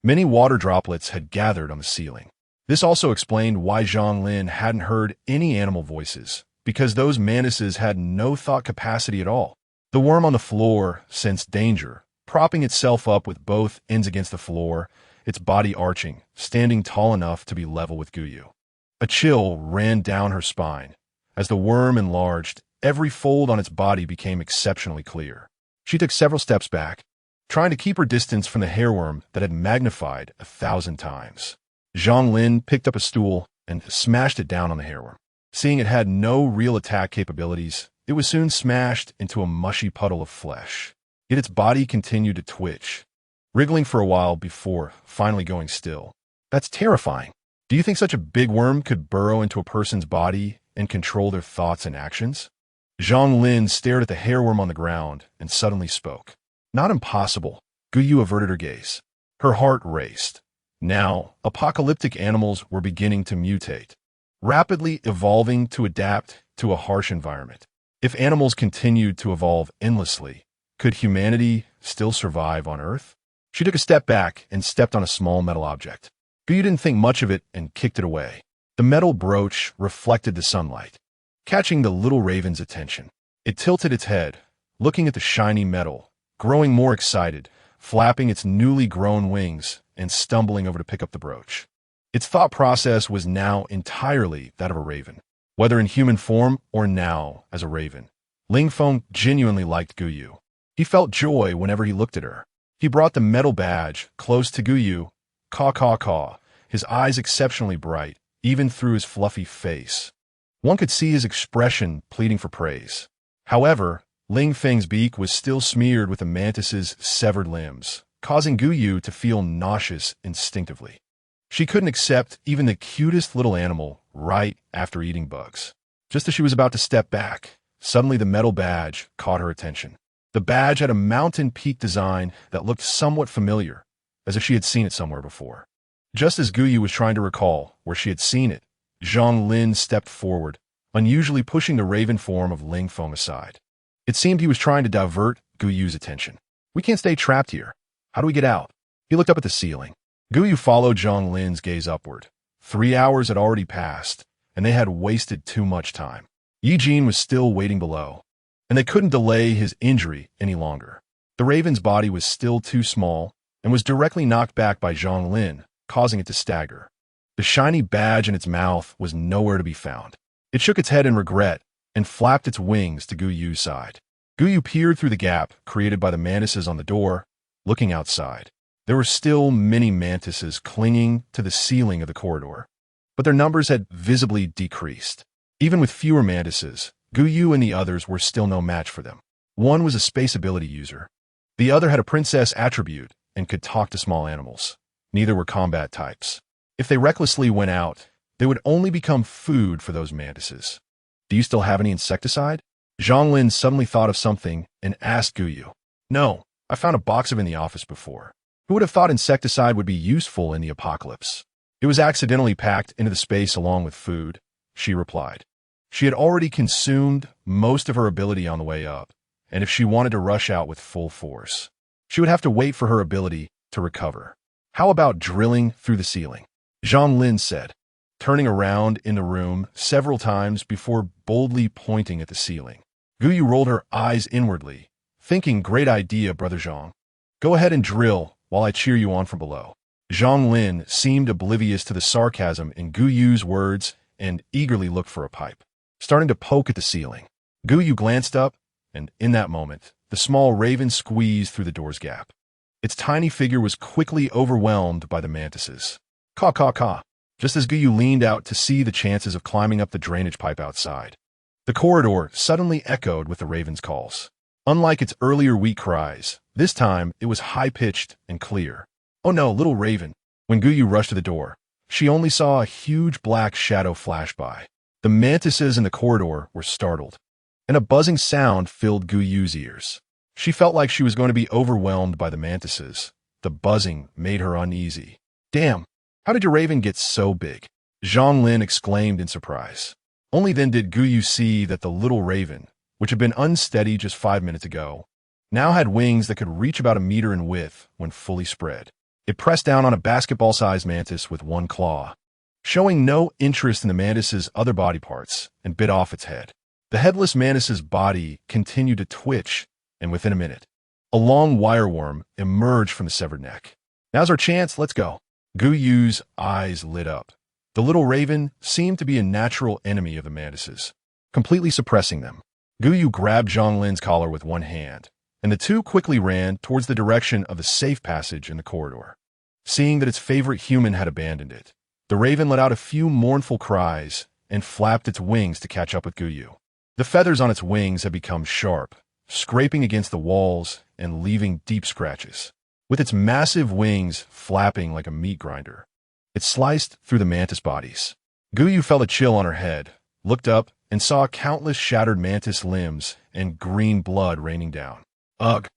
Many water droplets had gathered on the ceiling. This also explained why Zhang Lin hadn't heard any animal voices, because those mantises had no thought capacity at all. The worm on the floor sensed danger, propping itself up with both ends against the floor, its body arching, standing tall enough to be level with Guyu. A chill ran down her spine. As the worm enlarged, every fold on its body became exceptionally clear. She took several steps back, trying to keep her distance from the hairworm that had magnified 1,000 times. Zhang Lin picked up a stool and smashed it down on the hairworm. Seeing it had no real attack capabilities, it was soon smashed into a mushy puddle of flesh. Yet its body continued to twitch, wriggling for a while before finally going still. That's terrifying. Do you think such a big worm could burrow into a person's body and control their thoughts and actions? Zhang Lin stared at the hairworm on the ground and suddenly spoke. Not impossible. Guyu averted her gaze. Her heart raced. Now, apocalyptic animals were beginning to mutate, rapidly evolving to adapt to a harsh environment. If animals continued to evolve endlessly, could humanity still survive on Earth? She took a step back and stepped on a small metal object. Guyu didn't think much of it and kicked it away. The metal brooch reflected the sunlight, catching the little raven's attention. It tilted its head, looking at the shiny metal, growing more excited, flapping its newly grown wings and stumbling over to pick up the brooch. Its thought process was now entirely that of a raven. Whether in human form or now as a raven, Ling Feng genuinely liked Guyu. He felt joy whenever he looked at her. He brought the metal badge close to Guyu, caw, his eyes exceptionally bright, even through his fluffy face. One could see his expression pleading for praise. However, Ling Feng's beak was still smeared with the mantis's severed limbs, causing Guyu to feel nauseous instinctively. She couldn't accept even the cutest little animal right after eating bugs. Just as she was about to step back, suddenly the metal badge caught her attention. The badge had a mountain peak design that looked somewhat familiar, as if she had seen it somewhere before. Just as Guyu was trying to recall where she had seen it, Zhang Lin stepped forward, unusually pushing the raven form of Ling Feng aside. It seemed he was trying to divert Guyu's attention. We can't stay trapped here. How do we get out? He looked up at the ceiling. Guyu followed Zhang Lin's gaze upward. 3 hours had already passed, and they had wasted too much time. Ye Jin was still waiting below, and they couldn't delay his injury any longer. The raven's body was still too small and was directly knocked back by Zhang Lin, causing it to stagger. The shiny badge in its mouth was nowhere to be found. It shook its head in regret and flapped its wings to Guyu's side. Guyu peered through the gap created by the mantises on the door, looking outside. There were still many mantises clinging to the ceiling of the corridor, but their numbers had visibly decreased. Even with fewer mantises, Guyu and the others were still no match for them. One was a space ability user. The other had a princess attribute and could talk to small animals. Neither were combat types. If they recklessly went out, they would only become food for those mantises. Do you still have any insecticide? Zhang Lin suddenly thought of something and asked Guyu. No, I found a box of it in the office before. Who would have thought insecticide would be useful in the apocalypse? It was accidentally packed into the space along with food, she replied. She had already consumed most of her ability on the way up, and if she wanted to rush out with full force, she would have to wait for her ability to recover. How about drilling through the ceiling? Zhang Lin said, turning around in the room several times before boldly pointing at the ceiling. Guyu rolled her eyes inwardly, thinking, great idea, Brother Zhang. Go ahead and drill while I cheer you on from below. Zhang Lin seemed oblivious to the sarcasm in Guyu's words and eagerly looked for a pipe, starting to poke at the ceiling. Guyu glanced up, and in that moment, the small raven squeezed through the door's gap. Its tiny figure was quickly overwhelmed by the mantises. Caw. Just as Guyu leaned out to see the chances of climbing up the drainage pipe outside. The corridor suddenly echoed with the raven's calls. Unlike its earlier weak cries, this time it was high-pitched and clear. Oh no, little raven. When Guyu rushed to the door, she only saw a huge black shadow flash by. The mantises in the corridor were startled, and a buzzing sound filled Guyu's ears. She felt like she was going to be overwhelmed by the mantises. The buzzing made her uneasy. Damn, How did your raven get so big? Zhang Lin exclaimed in surprise. Only then did Guyu see that the little raven, which had been unsteady just 5 minutes ago, now had wings that could reach about a meter in width when fully spread. It pressed down on a basketball-sized mantis with one claw, showing no interest in the mantis's other body parts, and bit off its head. The headless mantis's body continued to twitch, and within a minute, a long wireworm emerged from the severed neck. Now's our chance, let's go. Guyu's eyes lit up. The little raven seemed to be a natural enemy of the mantises, completely suppressing them. Guyu grabbed Zhang Lin's collar with one hand, and the two quickly ran towards the direction of the safe passage in the corridor. Seeing that its favorite human had abandoned it, the raven let out a few mournful cries and flapped its wings to catch up with Guyu. The feathers on its wings had become sharp, scraping against the walls and leaving deep scratches. With its massive wings flapping like a meat grinder, it sliced through the mantis bodies. Guyu felt a chill on her head, looked up, and saw countless shattered mantis limbs and green blood raining down. Ugh!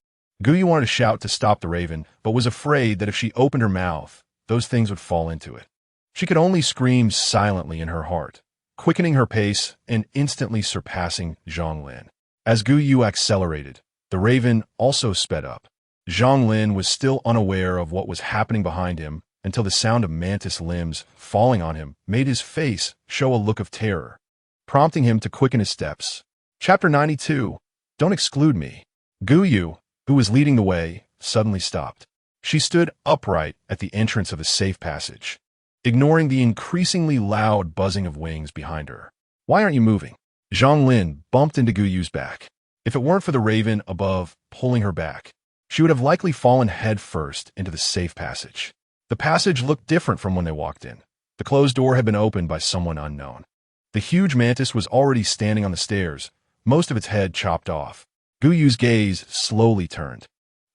Guyu wanted to shout to stop the raven, but was afraid that if she opened her mouth, those things would fall into it. She could only scream silently in her heart, quickening her pace and instantly surpassing Zhang Lin. As Guyu accelerated, the raven also sped up. Zhang Lin was still unaware of what was happening behind him until the sound of mantis limbs falling on him made his face show a look of terror, prompting him to quicken his steps. Chapter 92. Don't exclude me. Guyu, who was leading the way, suddenly stopped. She stood upright at the entrance of the safe passage, ignoring the increasingly loud buzzing of wings behind her. Why aren't you moving? Zhang Lin bumped into Guyu's back. If it weren't for the raven above pulling her back, she would have likely fallen head first into the safe passage. The passage looked different from when they walked in. The closed door had been opened by someone unknown. The huge mantis was already standing on the stairs, most of its head chopped off. Guyu's gaze slowly turned,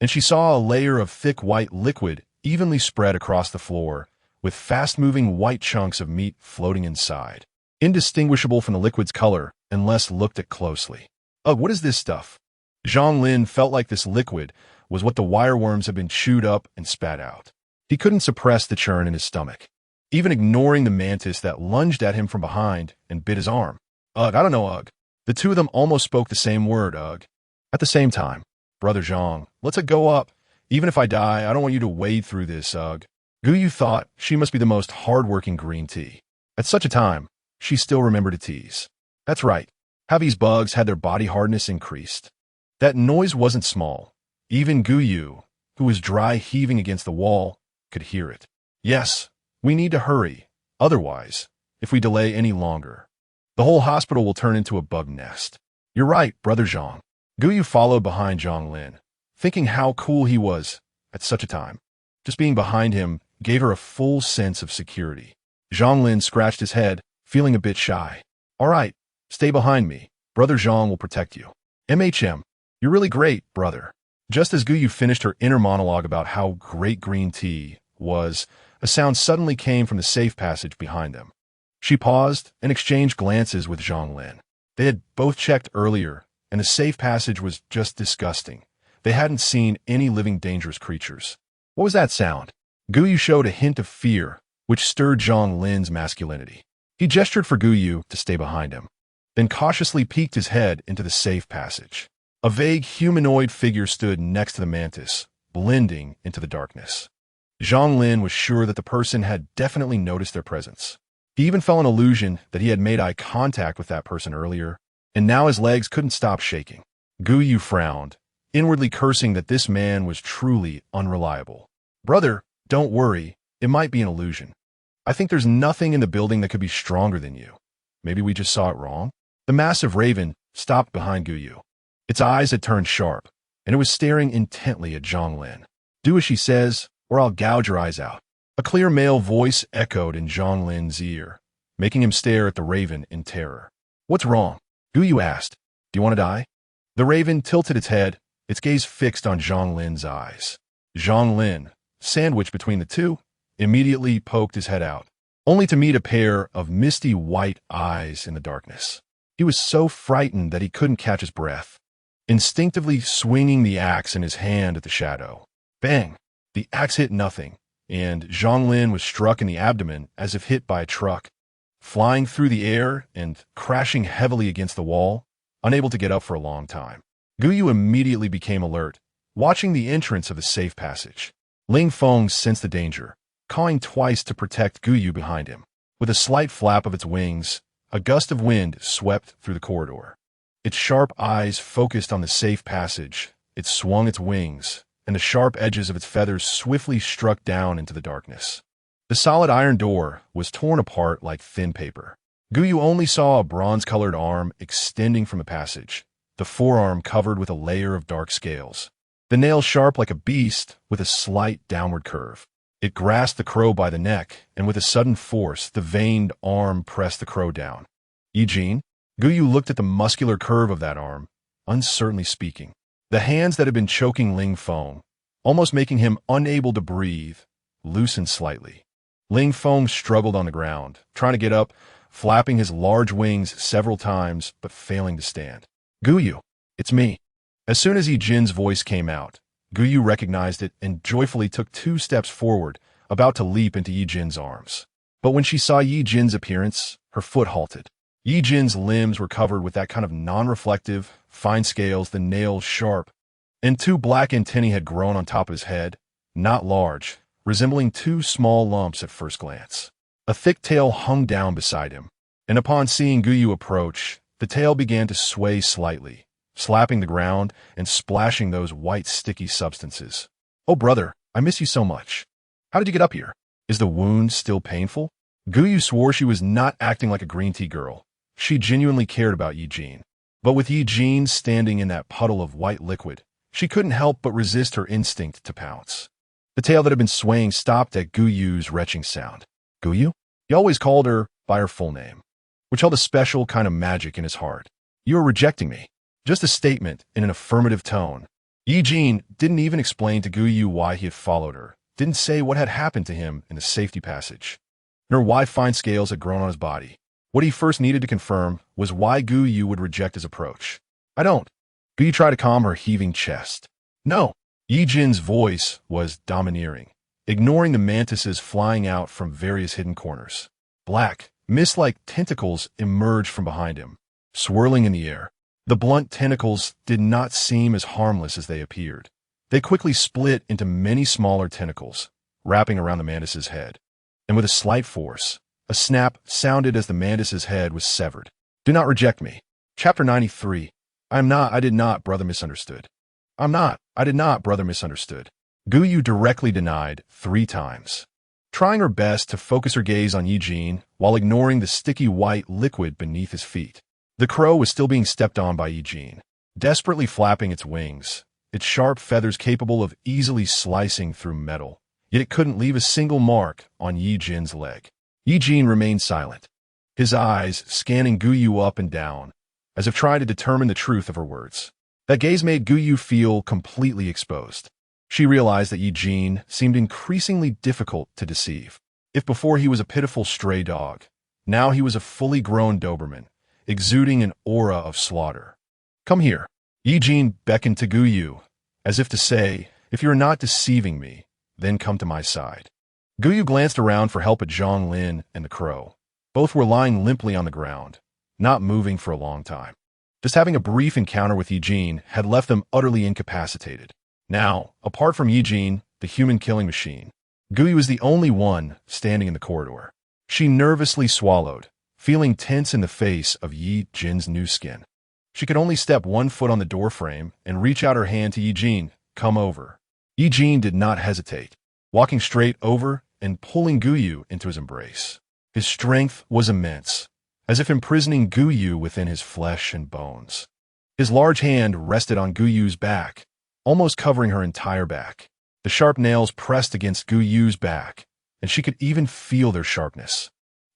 and she saw a layer of thick white liquid evenly spread across the floor, with fast-moving white chunks of meat floating inside, indistinguishable from the liquid's color unless looked at closely. Ugh, what is this stuff? Zhang Lin felt like this liquid was what the wireworms had been chewed up and spat out. He couldn't suppress the churn in his stomach, even ignoring the mantis that lunged at him from behind and bit his arm. Ugh, I don't know, ugh. The two of them almost spoke the same word, ugh. At the same time, Brother Zhang, let's go up. Even if I die, I don't want you to wade through this, ugh. Guyu thought she must be the most hard-working green tea. At such a time, she still remembered to tease. That's right. How these bugs had their body hardness increased. That noise wasn't small. Even Guyu, who was dry heaving against the wall, could hear it. Yes, we need to hurry. Otherwise, if we delay any longer, the whole hospital will turn into a bug nest. You're right, Brother Zhang. Guyu followed behind Zhang Lin, thinking how cool he was at such a time. Just being behind him gave her a full sense of security. Zhang Lin scratched his head, feeling a bit shy. All right, stay behind me. Brother Zhang will protect you. MHM, you're really great, brother. Just as Guyu finished her inner monologue about how great green tea was, a sound suddenly came from the safe passage behind them. She paused and exchanged glances with Zhang Lin. They had both checked earlier, and the safe passage was just disgusting. They hadn't seen any living dangerous creatures. What was that sound? Guyu showed a hint of fear, which stirred Zhang Lin's masculinity. He gestured for Guyu to stay behind him, then cautiously peeked his head into the safe passage. A vague humanoid figure stood next to the mantis, blending into the darkness. Zhang Lin was sure that the person had definitely noticed their presence. He even felt an illusion that he had made eye contact with that person earlier, and now his legs couldn't stop shaking. Guyu frowned, inwardly cursing that this man was truly unreliable. Brother, don't worry, it might be an illusion. I think there's nothing in the building that could be stronger than you. Maybe we just saw it wrong? The massive raven stopped behind Guyu. Its eyes had turned sharp, and it was staring intently at Zhang Lin. Do as she says, or I'll gouge your eyes out. A clear male voice echoed in Zhang Lin's ear, making him stare at the raven in terror. What's wrong? Guyu asked. Do you want to die? The raven tilted its head, its gaze fixed on Zhang Lin's eyes. Zhang Lin, sandwiched between the two, immediately poked his head out, only to meet a pair of misty white eyes in the darkness. He was so frightened that he couldn't catch his breath, instinctively swinging the axe in his hand at the shadow. Bang! The axe hit nothing, and Zhonglin was struck in the abdomen as if hit by a truck, flying through the air and crashing heavily against the wall, unable to get up for a long time. Guyu immediately became alert, watching the entrance of the safe passage. Ling Feng sensed the danger, cawing twice to protect Guyu behind him. With a slight flap of its wings, a gust of wind swept through the corridor. Its sharp eyes focused on the safe passage. It swung its wings, and the sharp edges of its feathers swiftly struck down into the darkness. The solid iron door was torn apart like thin paper. Guyu only saw a bronze-colored arm extending from the passage, the forearm covered with a layer of dark scales. The nail sharp like a beast with a slight downward curve. It grasped the crow by the neck, and with a sudden force, the veined arm pressed the crow down. Ye Jin? Guyu looked at the muscular curve of that arm, uncertainly speaking. The hands that had been choking Ling Feng, almost making him unable to breathe, loosened slightly. Ling Feng struggled on the ground, trying to get up, flapping his large wings several times, but failing to stand. Guyu, it's me. As soon as Ye Jin's voice came out, Guyu recognized it and joyfully took 2 steps forward, about to leap into Ye Jin's arms. But when she saw Ye Jin's appearance, her foot halted. Ye Jin's limbs were covered with that kind of non-reflective, fine scales, the nails sharp, and 2 black antennae had grown on top of his head, not large, resembling 2 small lumps at first glance. A thick tail hung down beside him, and upon seeing Guyu approach, the tail began to sway slightly, slapping the ground and splashing those white sticky substances. Oh brother, I miss you so much. How did you get up here? Is the wound still painful? Guyu swore she was not acting like a green tea girl. She genuinely cared about Ye Jin. But with Ye Jin standing in that puddle of white liquid, she couldn't help but resist her instinct to pounce. The tail that had been swaying stopped at Guyu's retching sound. Guyu? He always called her by her full name, which held a special kind of magic in his heart. You are rejecting me. Just a statement in an affirmative tone. Ye Jin didn't even explain to Guyu why he had followed her, didn't say what had happened to him in the safety passage, nor why fine scales had grown on his body. What he first needed to confirm was why Guyu would reject his approach. I don't. Guyu tried to calm her heaving chest. No. Ye Jin's voice was domineering, ignoring the mantises flying out from various hidden corners. Black, mist-like tentacles emerged from behind him, swirling in the air. The blunt tentacles did not seem as harmless as they appeared. They quickly split into many smaller tentacles, wrapping around the mantis's head. And with a slight force, a snap sounded as the mantis's head was severed. Do not reject me. Chapter 93. I did not, brother misunderstood. I did not, brother misunderstood. Guyu directly denied 3 times, trying her best to focus her gaze on Ye Jin while ignoring the sticky white liquid beneath his feet. The crow was still being stepped on by Ye Jin, desperately flapping its wings, its sharp feathers capable of easily slicing through metal, yet it couldn't leave a single mark on Ye Jin's leg. Ye Jin remained silent, his eyes scanning Guyu up and down, as if trying to determine the truth of her words. That gaze made Guyu feel completely exposed. She realized that Ye Jin seemed increasingly difficult to deceive. If before he was a pitiful stray dog, now he was a fully grown Doberman, exuding an aura of slaughter. Come here. Ye Jin beckoned to Guyu, as if to say, if you are not deceiving me, then come to my side. Guyu glanced around for help at Zhonglin and the crow. Both were lying limply on the ground, not moving for a long time. Just having a brief encounter with Ye Jin had left them utterly incapacitated. Now, apart from Ye Jin, the human-killing machine, Guyu was the only one standing in the corridor. She nervously swallowed, feeling tense in the face of Ye Jin's new skin. She could only step 1 foot on the doorframe and reach out her hand to Ye Jin. Come over. Ye Jin did not hesitate, walking straight over and pulling Guyu into his embrace. His strength was immense, as if imprisoning Guyu within his flesh and bones. His large hand rested on Guyu's back, almost covering her entire back. The sharp nails pressed against Guyu's back, and she could even feel their sharpness.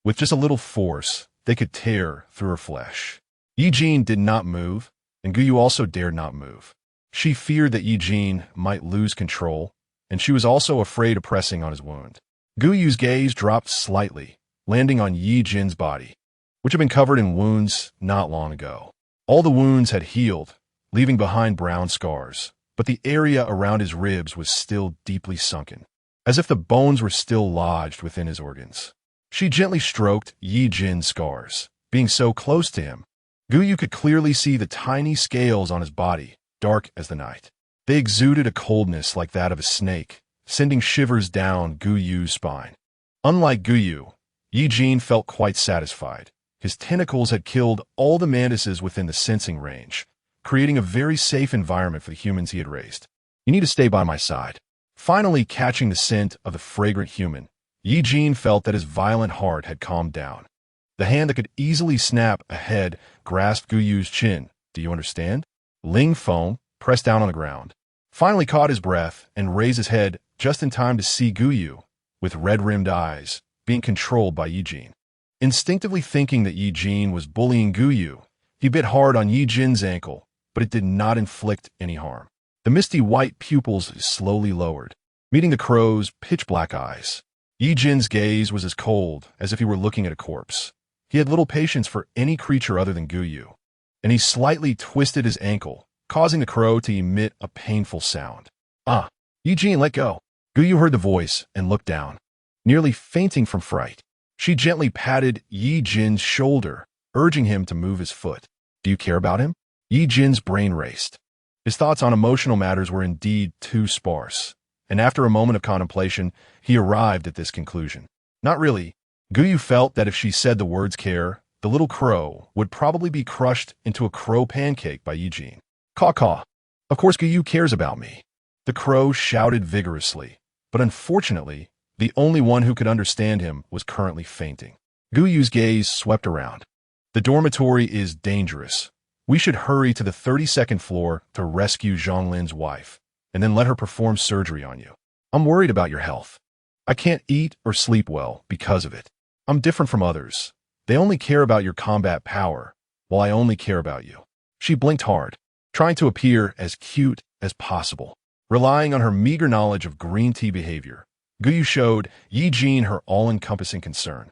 With just a little force, they could tear through her flesh. Ye Jin did not move, and Guyu also dared not move. She feared that Ye Jin might lose control, and she was also afraid of pressing on his wound. Guyu's gaze dropped slightly, landing on Ye Jin's body, which had been covered in wounds not long ago. All the wounds had healed, leaving behind brown scars, but the area around his ribs was still deeply sunken. as if the bones were still lodged within his organs. She gently stroked Ye Jin's scars. Being so close to him, Guyu could clearly see the tiny scales on his body, dark as the night. They exuded a coldness like that of a snake, sending shivers down Guyu's spine. Unlike Guyu, Ye Jin felt quite satisfied. His tentacles had killed all the mantises within the sensing range, creating a very safe environment for the humans he had raised. You need to stay by my side. Finally catching the scent of the fragrant human, Ye Jin felt that his violent heart had calmed down. The hand that could easily snap a head grasped Guyu's chin. Do you understand? Ling Feng pressed down on the ground, finally caught his breath and raised his head just in time to see Guyu, with red-rimmed eyes, being controlled by Ye Jin. Instinctively thinking that Ye Jin was bullying Guyu, he bit hard on Ye Jin's ankle, but it did not inflict any harm. The misty white pupils slowly lowered, meeting the crow's pitch-black eyes. Ye Jin's gaze was as cold as if he were looking at a corpse. He had little patience for any creature other than Guyu, and he slightly twisted his ankle, causing the crow to emit a painful sound. Ah! Ye Jin, let go! Guyu heard the voice and looked down, nearly fainting from fright. She gently patted Ye Jin's shoulder, urging him to move his foot. Do you care about him? Ye Jin's brain raced. His thoughts on emotional matters were indeed too sparse, and after a moment of contemplation, he arrived at this conclusion. Not really. Guyu felt that if she said the words care, the little crow would probably be crushed into a crow pancake by Ye Jin. Caw-caw. Of course Guyu cares about me. The crow shouted vigorously, but unfortunately, the only one who could understand him was currently fainting. Guyu's gaze swept around. The dormitory is dangerous. We should hurry to the 32nd floor to rescue Zhonglin's wife, and then let her perform surgery on you. I'm worried about your health. I can't eat or sleep well because of it. I'm different from others. They only care about your combat power, while I only care about you. She blinked hard, trying to appear as cute as possible. Relying on her meager knowledge of green tea behavior, Guyu showed Ye Jin her all-encompassing concern.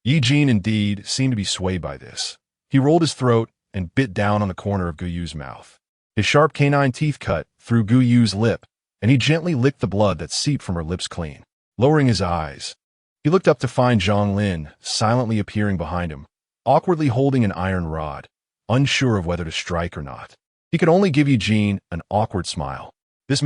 Ye Jin indeed seemed to be swayed by this. He rolled his throat and bit down on the corner of Guyu's mouth. His sharp canine teeth cut through Guyu's lip, and he gently licked the blood that seeped from her lips clean. Lowering his eyes, he looked up to find Zhonglin silently appearing behind him, awkwardly holding an iron rod, unsure of whether to strike or not. He could only give Ye Jin an awkward smile. This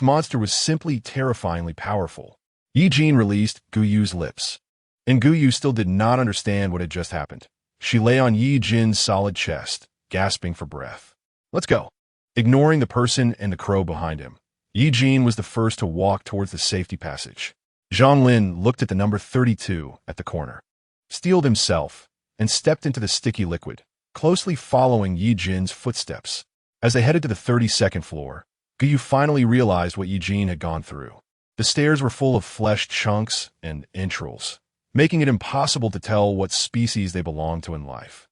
monster was simply terrifyingly powerful. Ye Jin released Guyu's lips, and Guyu still did not understand what had just happened. She lay on Ye Jin's solid chest, gasping for breath. Let's go. Ignoring the person and the crow behind him, Ye Jin was the first to walk towards the safety passage. Zhonglin looked at the number 32 at the corner, steeled himself, and stepped into the sticky liquid, closely following Ye Jin's footsteps. As they headed to the 32nd floor, Guyu finally realized what Ye Jin had gone through. The stairs were full of flesh chunks and entrails, making it impossible to tell what species they belonged to in life.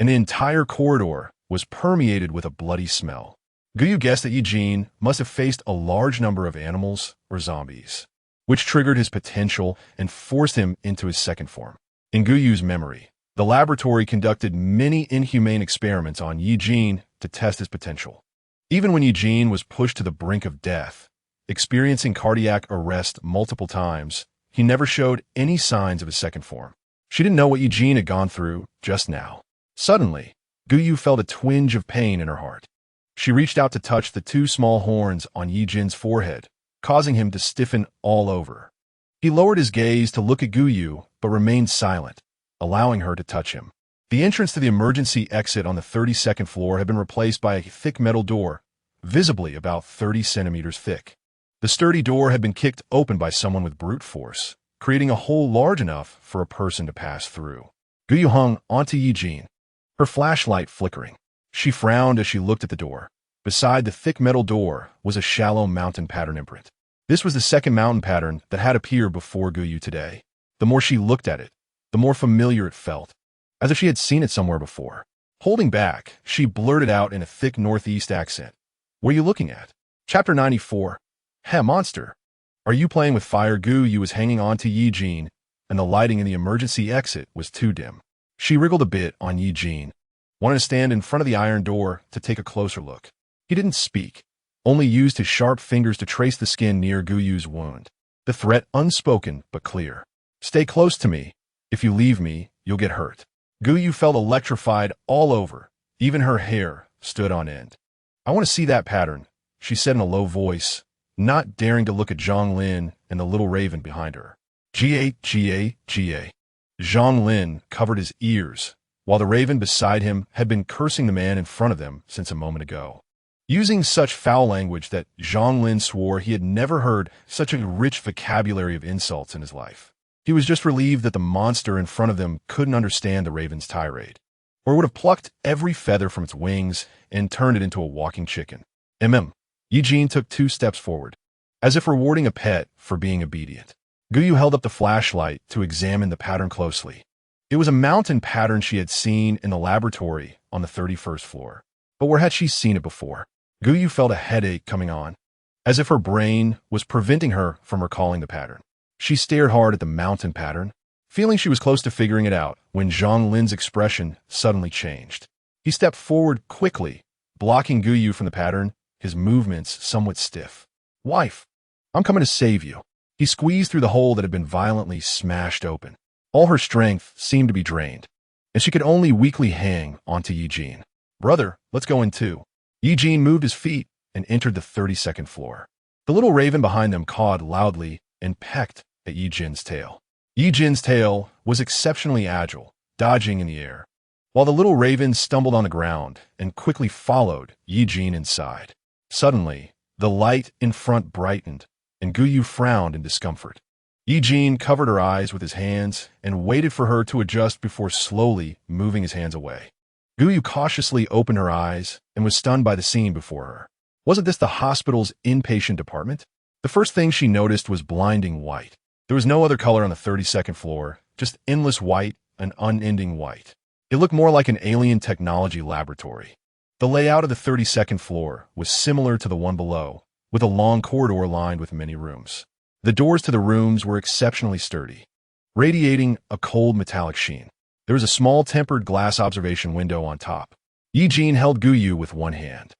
And the entire corridor was permeated with a bloody smell. Guyu guessed that Ye Jin must have faced a large number of animals or zombies, which triggered his potential and forced him into his second form. In Guyu's memory, the laboratory conducted many inhumane experiments on Ye Jin to test his potential. Even when Ye Jin was pushed to the brink of death, experiencing cardiac arrest multiple times, he never showed any signs of his second form. She didn't know what Ye Jin had gone through just now. Suddenly, Guyu felt a twinge of pain in her heart. She reached out to touch the two small horns on Ye Jin's forehead, causing him to stiffen all over. He lowered his gaze to look at Guyu, but remained silent, allowing her to touch him. The entrance to the emergency exit on the 32nd floor had been replaced by a thick metal door, visibly about 30 centimeters thick. The sturdy door had been kicked open by someone with brute force, creating a hole large enough for a person to pass through. Guyu hung onto Ye Jin, her flashlight flickering. She frowned as she looked at the door. Beside the thick metal door was a shallow mountain pattern imprint. This was the second mountain pattern that had appeared before Guyu today. The more she looked at it, the more familiar it felt, as if she had seen it somewhere before. Holding back, she blurted out in a thick northeast accent, "What are you looking at?" Chapter 94. Heh, monster. Are you playing with fire? Guyu was hanging on to Ye Jin, and the lighting in the emergency exit was too dim. She wriggled a bit on Ye Jin, wanting to stand in front of the iron door to take a closer look. He didn't speak, only used his sharp fingers to trace the skin near Guyu's wound. The threat unspoken but clear. Stay close to me. If you leave me, you'll get hurt. Guyu felt electrified all over. Even her hair stood on end. I want to see that pattern, she said in a low voice, not daring to look at Zhang Lin and the little raven behind her. Ga. Zhang Lin covered his ears, while the raven beside him had been cursing the man in front of them since a moment ago. Using such foul language that Zhang Lin swore he had never heard such a rich vocabulary of insults in his life. He was just relieved that the monster in front of them couldn't understand the raven's tirade, or would have plucked every feather from its wings and turned it into a walking chicken. Ye Jin took 2 steps forward, as if rewarding a pet for being obedient. Guyu held up the flashlight to examine the pattern closely. It was a mountain pattern she had seen in the laboratory on the 31st floor. But where had she seen it before? Guyu felt a headache coming on, as if her brain was preventing her from recalling the pattern. She stared hard at the mountain pattern, feeling she was close to figuring it out when Zhang Lin's expression suddenly changed. He stepped forward quickly, blocking Guyu from the pattern, his movements somewhat stiff. Wife, I'm coming to save you. He squeezed through the hole that had been violently smashed open. All her strength seemed to be drained, and she could only weakly hang onto Ye Jin. Brother, let's go in too. Ye Jin moved his feet and entered the 32nd floor. The little raven behind them cawed loudly and pecked at Ye Jin's tail. Ye Jin's tail was exceptionally agile, dodging in the air, while the little raven stumbled on the ground and quickly followed Ye Jin inside. Suddenly, the light in front brightened, and Guyu frowned in discomfort. Ye Jin covered her eyes with his hands and waited for her to adjust before slowly moving his hands away. Guyu cautiously opened her eyes and was stunned by the scene before her. Wasn't this the hospital's inpatient department? The first thing she noticed was blinding white. There was no other color on the 32nd floor, just endless white and unending white. It looked more like an alien technology laboratory. The layout of the 32nd floor was similar to the one below, with a long corridor lined with many rooms. The doors to the rooms were exceptionally sturdy, radiating a cold metallic sheen. There was a small tempered glass observation window on top. Ye Jin held Guyu with one hand,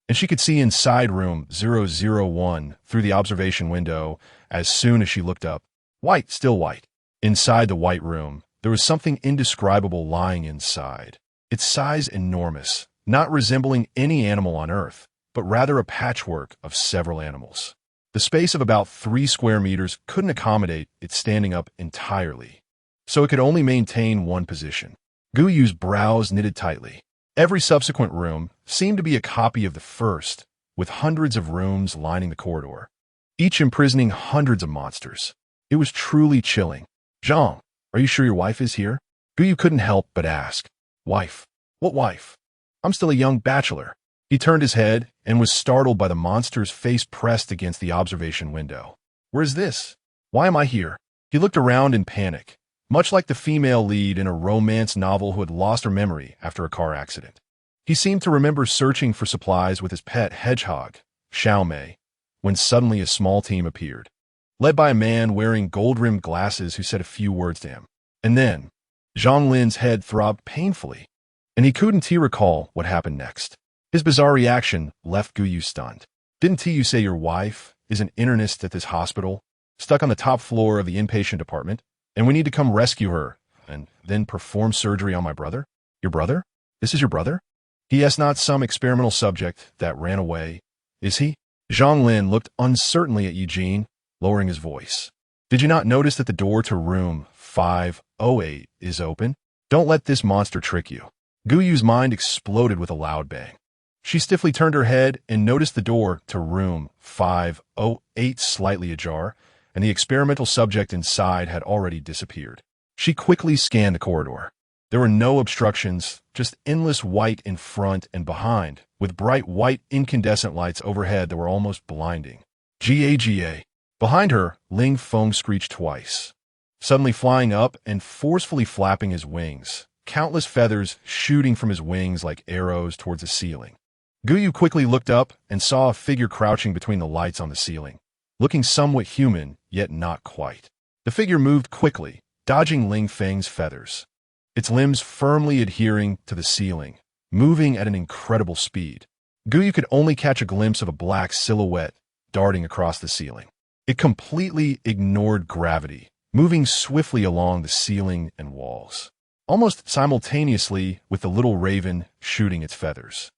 and she could see inside room 001 through the observation window as soon as she looked up. White, still white. Inside the white room, there was something indescribable lying inside, its size enormous, not resembling any animal on Earth, but rather a patchwork of several animals. The space of about 3 square meters couldn't accommodate it standing up entirely, so it could only maintain one position. Guyu's brows knitted tightly. Every subsequent room seemed to be a copy of the first, with hundreds of rooms lining the corridor, each imprisoning hundreds of monsters. It was truly chilling. Zhang, are you sure your wife is here? Guyu couldn't help but ask. Wife? What wife? I'm still a young bachelor. He turned his head and was startled by the monster's face pressed against the observation window. Where is this? Why am I here? He looked around in panic, much like the female lead in a romance novel who had lost her memory after a car accident. He seemed to remember searching for supplies with his pet hedgehog, Xiaomei, when suddenly a small team appeared, led by a man wearing gold-rimmed glasses who said a few words to him. And then, Zhang Lin's head throbbed painfully, and he couldn't recall what happened next. His bizarre reaction left Guyu stunned. Didn't you say your wife is an internist at this hospital, stuck on the top floor of the inpatient department, and we need to come rescue her and then perform surgery on my brother? Your brother? This is your brother? He is not some experimental subject that ran away, is he? Zhang Lin looked uncertainly at Ye Jin, lowering his voice. Did you not notice that the door to room 508 is open? Don't let this monster trick you. Guyu's mind exploded with a loud bang. She stiffly turned her head and noticed the door to room 508 slightly ajar, and the experimental subject inside had already disappeared. She quickly scanned the corridor. There were no obstructions, just endless white in front and behind, with bright white incandescent lights overhead that were almost blinding. Ga. Behind her, Ling Feng screeched twice, suddenly flying up and forcefully flapping his wings, countless feathers shooting from his wings like arrows towards the ceiling. Guyu quickly looked up and saw a figure crouching between the lights on the ceiling, looking somewhat human, yet not quite. The figure moved quickly, dodging Ling Feng's feathers, its limbs firmly adhering to the ceiling, moving at an incredible speed. Guyu could only catch a glimpse of a black silhouette darting across the ceiling. It completely ignored gravity, moving swiftly along the ceiling and walls, almost simultaneously with the little raven shooting its feathers.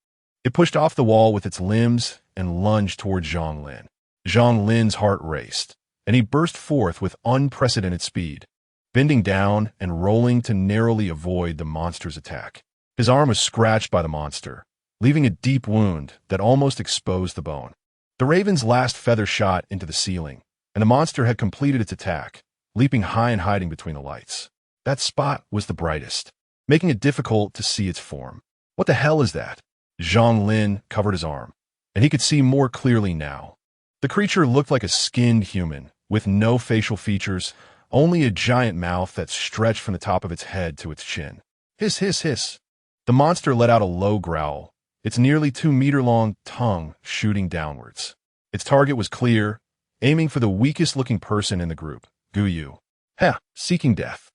It pushed off the wall with its limbs and lunged toward Zhang Lin. Zhang Lin's heart raced, and he burst forth with unprecedented speed, bending down and rolling to narrowly avoid the monster's attack. His arm was scratched by the monster, leaving a deep wound that almost exposed the bone. The raven's last feather shot into the ceiling, and the monster had completed its attack, leaping high and hiding between the lights. That spot was the brightest, making it difficult to see its form. What the hell is that? Zhang Lin covered his arm, and he could see more clearly now. The creature looked like a skinned human, with no facial features, only a giant mouth that stretched from the top of its head to its chin. Hiss, hiss, hiss. The monster let out a low growl, its nearly 2-meter-long tongue shooting downwards. Its target was clear, aiming for the weakest-looking person in the group, Guyu. Seeking death.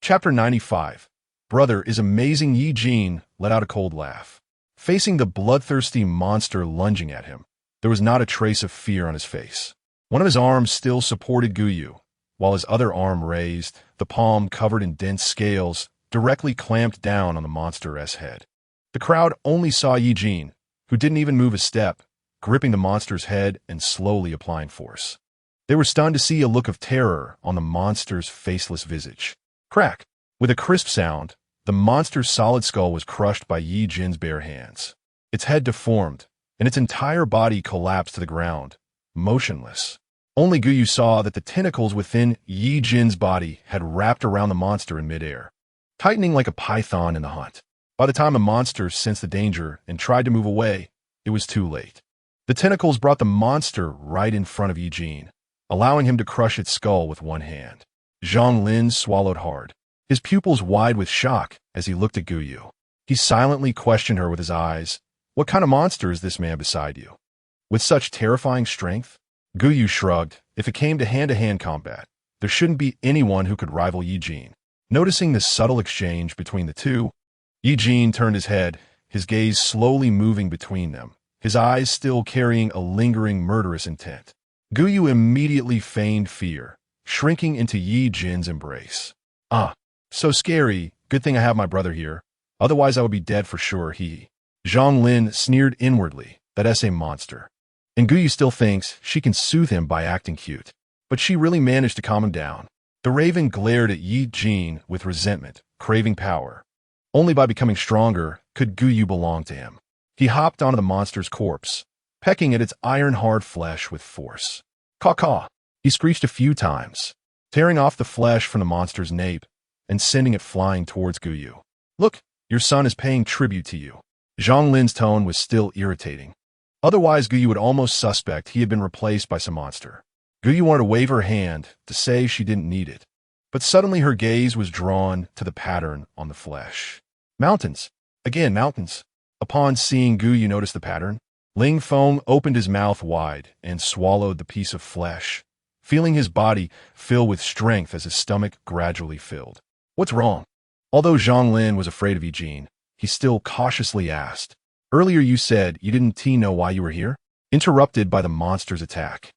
Chapter 95. Brother is amazing. Ye Jin let out a cold laugh. Facing the bloodthirsty monster lunging at him, there was not a trace of fear on his face. One of his arms still supported Guyu, while his other arm raised, the palm covered in dense scales, directly clamped down on the monster's head. The crowd only saw Ye Jin, who didn't even move a step, gripping the monster's head and slowly applying force. They were stunned to see a look of terror on the monster's faceless visage. Crack! With a crisp sound, the monster's solid skull was crushed by Ye Jin's bare hands. Its head deformed, and its entire body collapsed to the ground, motionless. Only Guyu saw that the tentacles within Ye Jin's body had wrapped around the monster in midair, tightening like a python in the hunt. By the time the monster sensed the danger and tried to move away, it was too late. The tentacles brought the monster right in front of Ye Jin, allowing him to crush its skull with one hand. Zhang Lin swallowed hard, his pupils wide with shock as he looked at Guyu. He silently questioned her with his eyes. What kind of monster is this man beside you? With such terrifying strength? Guyu shrugged. If it came to hand-to-hand combat, there shouldn't be anyone who could rival Ye Jin. Noticing the subtle exchange between the two, Ye Jin turned his head, his gaze slowly moving between them, his eyes still carrying a lingering murderous intent. Guyu immediately feigned fear, shrinking into Ye Jin's embrace. So scary. Good thing I have my brother here. Otherwise I would be dead for sure, Zhang Lin sneered inwardly. That's a monster. And Guyu still thinks she can soothe him by acting cute. But she really managed to calm him down. The raven glared at Ye Jin with resentment, craving power. Only by becoming stronger could Guyu belong to him. He hopped onto the monster's corpse, pecking at its iron-hard flesh with force. Caw-caw! He screeched a few times, tearing off the flesh from the monster's nape and sending it flying towards Guyu. Look, your son is paying tribute to you. Zhang Lin's tone was still irritating. Otherwise, Guyu would almost suspect he had been replaced by some monster. Guyu wanted to wave her hand to say she didn't need it. But suddenly her gaze was drawn to the pattern on the flesh. Mountains. Again, mountains. Upon seeing Guyu notice the pattern, Ling Feng opened his mouth wide and swallowed the piece of flesh, feeling his body fill with strength as his stomach gradually filled. What's wrong? Although Zhang Lin was afraid of Ye Jin, he still cautiously asked. Earlier you said you didn't know why you were here? Interrupted by the monster's attack.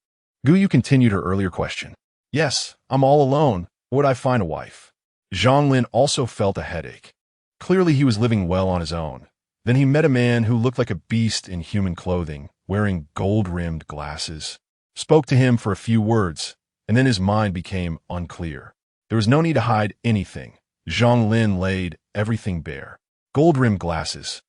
Guyu continued her earlier question. Yes, I'm all alone. Would I find a wife? Zhang Lin also felt a headache. Clearly he was living well on his own. Then he met a man who looked like a beast in human clothing, wearing gold-rimmed glasses. Spoke to him for a few words, and then his mind became unclear. There was no need to hide anything. Zhang Lin laid everything bare. Gold-rimmed glasses.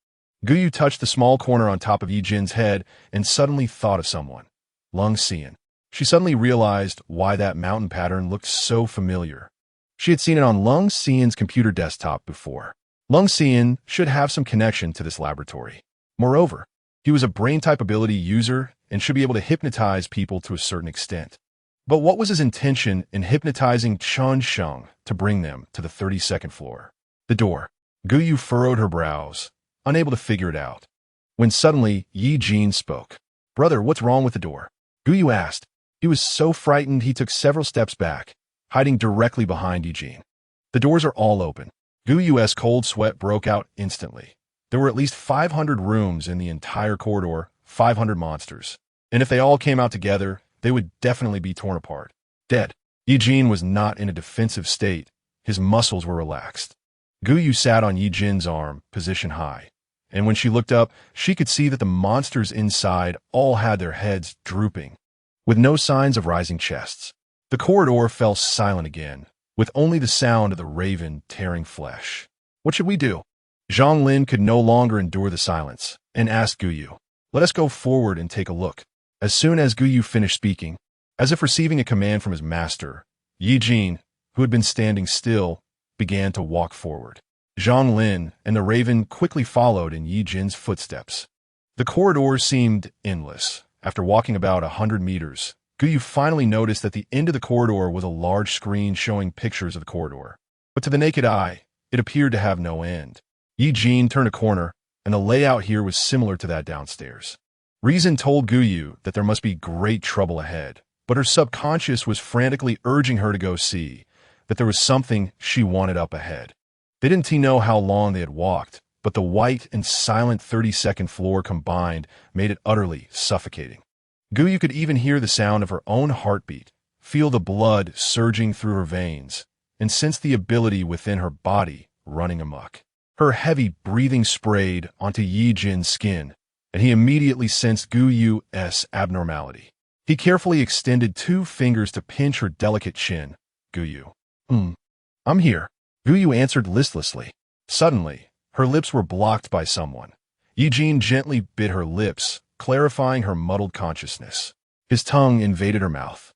Guyu touched the small corner on top of Ye Jin's head and suddenly thought of someone. Lung Xian. She suddenly realized why that mountain pattern looked so familiar. She had seen it on Lung Xian's computer desktop before. Lung Xian should have some connection to this laboratory. Moreover, he was a brain-type ability user and should be able to hypnotize people to a certain extent. But what was his intention in hypnotizing Chen Sheng to bring them to the 32nd floor? The door. Guyu furrowed her brows, unable to figure it out. When suddenly, Ye Jin spoke. Brother, what's wrong with the door? Guyu asked. He was so frightened he took several steps back, hiding directly behind Ye Jin. The doors are all open. Guyu's cold sweat broke out instantly. There were at least 500 rooms in the entire corridor, 500 monsters. And if they all came out together, they would definitely be torn apart. Dead. Ye Jin was not in a defensive state. His muscles were relaxed. Guyu sat on Ye Jin's arm, position high. And when she looked up, she could see that the monsters inside all had their heads drooping, with no signs of rising chests. The corridor fell silent again, with only the sound of the raven tearing flesh. What should we do? Zhang Lin could no longer endure the silence, and asked Guyu, "Let us go forward and take a look." As soon as Guyu finished speaking, as if receiving a command from his master, Ye Jin, who had been standing still, began to walk forward. Zhang Lin and the raven quickly followed in Ye Jin's footsteps. The corridor seemed endless. After walking about 100 meters, Guyu finally noticed that the end of the corridor was a large screen showing pictures of the corridor. But to the naked eye, it appeared to have no end. Ye Jin turned a corner, and the layout here was similar to that downstairs. Reason told Guyu that there must be great trouble ahead, but her subconscious was frantically urging her to go see, that there was something she wanted up ahead. They didn't know how long they had walked, but the white and silent 30-second floor combined made it utterly suffocating. Guyu could even hear the sound of her own heartbeat, feel the blood surging through her veins, and sense the ability within her body running amok. Her heavy breathing sprayed onto Ye Jin's skin, and he immediately sensed Guyu's abnormality. He carefully extended 2 fingers to pinch her delicate chin. Guyu. I'm here. Guyu answered listlessly. Suddenly, her lips were blocked by someone. Ye Jin gently bit her lips, clarifying her muddled consciousness. His tongue invaded her mouth.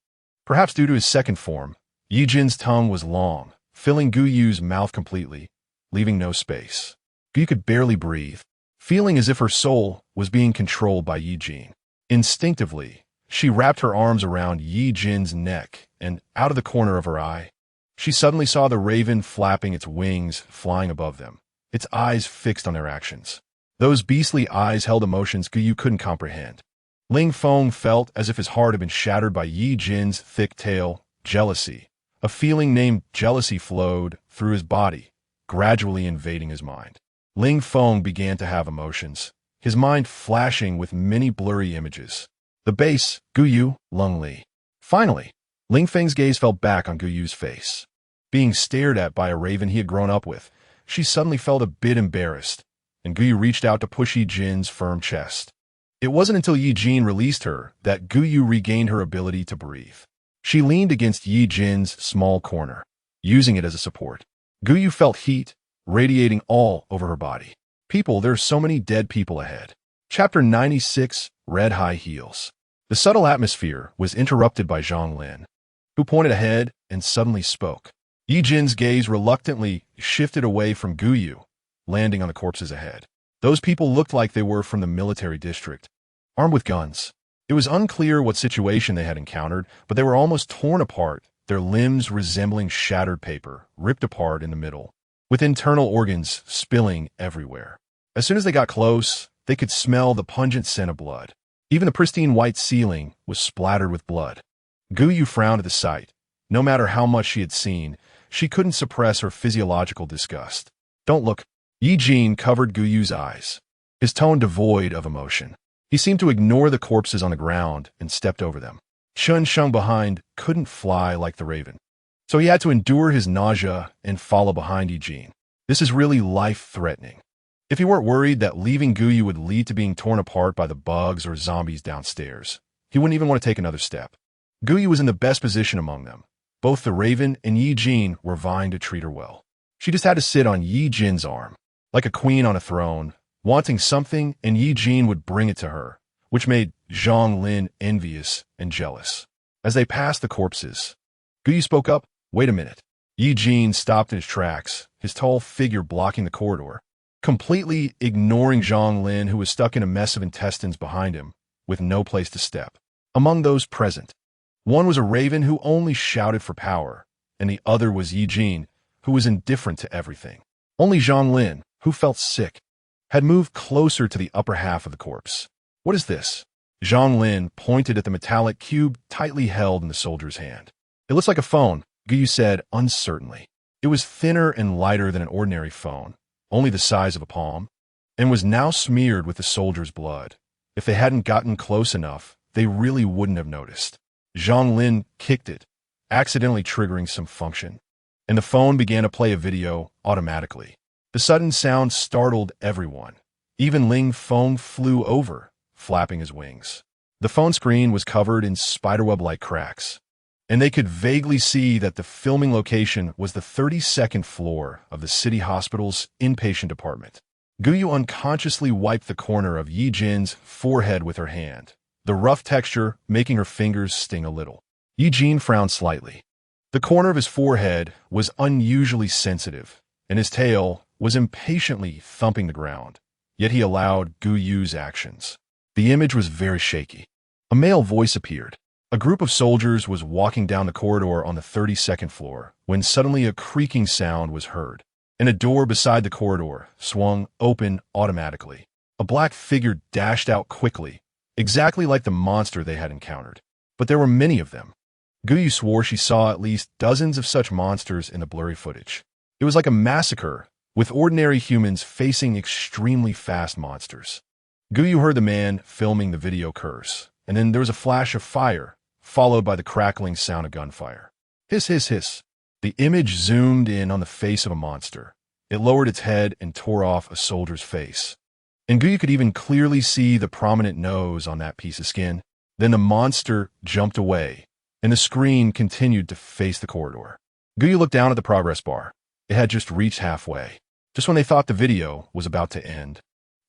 Perhaps due to his second form, Ye Jin's tongue was long, filling Guyu's mouth completely, leaving no space. Guyu could barely breathe, feeling as if her soul was being controlled by Ye Jin. Instinctively, she wrapped her arms around Ye Jin's neck, and out of the corner of her eye, she suddenly saw the raven flapping its wings, flying above them, its eyes fixed on their actions. Those beastly eyes held emotions Guyu couldn't comprehend. Ling Feng felt as if his heart had been shattered by Ye Jin's thick tail, jealousy. A feeling named jealousy flowed through his body, gradually invading his mind. Ling Feng began to have emotions, his mind flashing with many blurry images. The base, Guyu, Lung Li. Finally, Ling Feng's gaze fell back on Guyu's face. Being stared at by a raven he had grown up with, she suddenly felt a bit embarrassed, and Guyu reached out to push Ye Jin's firm chest. It wasn't until Ye Jin released her that Guyu regained her ability to breathe. She leaned against Ye Jin's small corner, using it as a support. Guyu felt heat radiating all over her body. People, there are so many dead people ahead. Chapter 96, Red High Heels. The subtle atmosphere was interrupted by Zhang Lin, who pointed ahead and suddenly spoke. Ye Jin's gaze reluctantly shifted away from Guyu, landing on the corpses ahead. Those people looked like they were from the military district, armed with guns. It was unclear what situation they had encountered, but they were almost torn apart, their limbs resembling shattered paper, ripped apart in the middle, with internal organs spilling everywhere. As soon as they got close, they could smell the pungent scent of blood. Even the pristine white ceiling was splattered with blood. Guyu frowned at the sight. No matter how much she had seen, she couldn't suppress her physiological disgust. Don't look. Ye Jin covered Guyu's eyes, his tone devoid of emotion. He seemed to ignore the corpses on the ground and stepped over them. Chun Sheng behind couldn't fly like the raven, so he had to endure his nausea and follow behind Ye Jin. This is really life-threatening. If he weren't worried that leaving Guyu would lead to being torn apart by the bugs or zombies downstairs, he wouldn't even want to take another step. Guyu was in the best position among them. Both the raven and Ye Jin were vying to treat her well. She just had to sit on Ye Jin's arm, like a queen on a throne, wanting something, and Ye Jin would bring it to her, which made Zhang Lin envious and jealous. As they passed the corpses, Guyu spoke up. Wait a minute. Ye Jin stopped in his tracks, his tall figure blocking the corridor, completely ignoring Zhang Lin, who was stuck in a mess of intestines behind him, with no place to step. Among those present, one was a raven who only shouted for power, and the other was Ye Jin, who was indifferent to everything. Only Zhang Lin, who felt sick, had moved closer to the upper half of the corpse. What is this? Zhang Lin pointed at the metallic cube tightly held in the soldier's hand. It looks like a phone, Guyu said uncertainly. It was thinner and lighter than an ordinary phone, only the size of a palm. and was now smeared with the soldier's blood. If they hadn't gotten close enough, they really wouldn't have noticed. Zhang Lin kicked it, accidentally triggering some function, and the phone began to play a video automatically. The sudden sound startled everyone. Even Ling Feng flew over, flapping his wings. The phone screen was covered in spiderweb-like cracks, and they could vaguely see that the filming location was the 32nd floor of the city hospital's inpatient department. Guyu unconsciously wiped the corner of Ye Jin's forehead with her hand, the rough texture making her fingers sting a little. Ye Jin frowned slightly. The corner of his forehead was unusually sensitive, and his tail was impatiently thumping the ground. Yet he allowed Guyu's actions. The image was very shaky. A male voice appeared. A group of soldiers was walking down the corridor on the 32nd floor when suddenly a creaking sound was heard, and a door beside the corridor swung open automatically. A black figure dashed out quickly, exactly like the monster they had encountered. But there were many of them. Guyu swore she saw at least dozens of such monsters in the blurry footage. It was like a massacre, with ordinary humans facing extremely fast monsters. Guyu heard the man filming the video curse, and then there was a flash of fire, followed by the crackling sound of gunfire. Hiss, hiss, hiss. The image zoomed in on the face of a monster. It lowered its head and tore off a soldier's face. And Guyu could even clearly see the prominent nose on that piece of skin. Then the monster jumped away, and the screen continued to face the corridor. Guyu looked down at the progress bar. It had just reached halfway, just when they thought the video was about to end.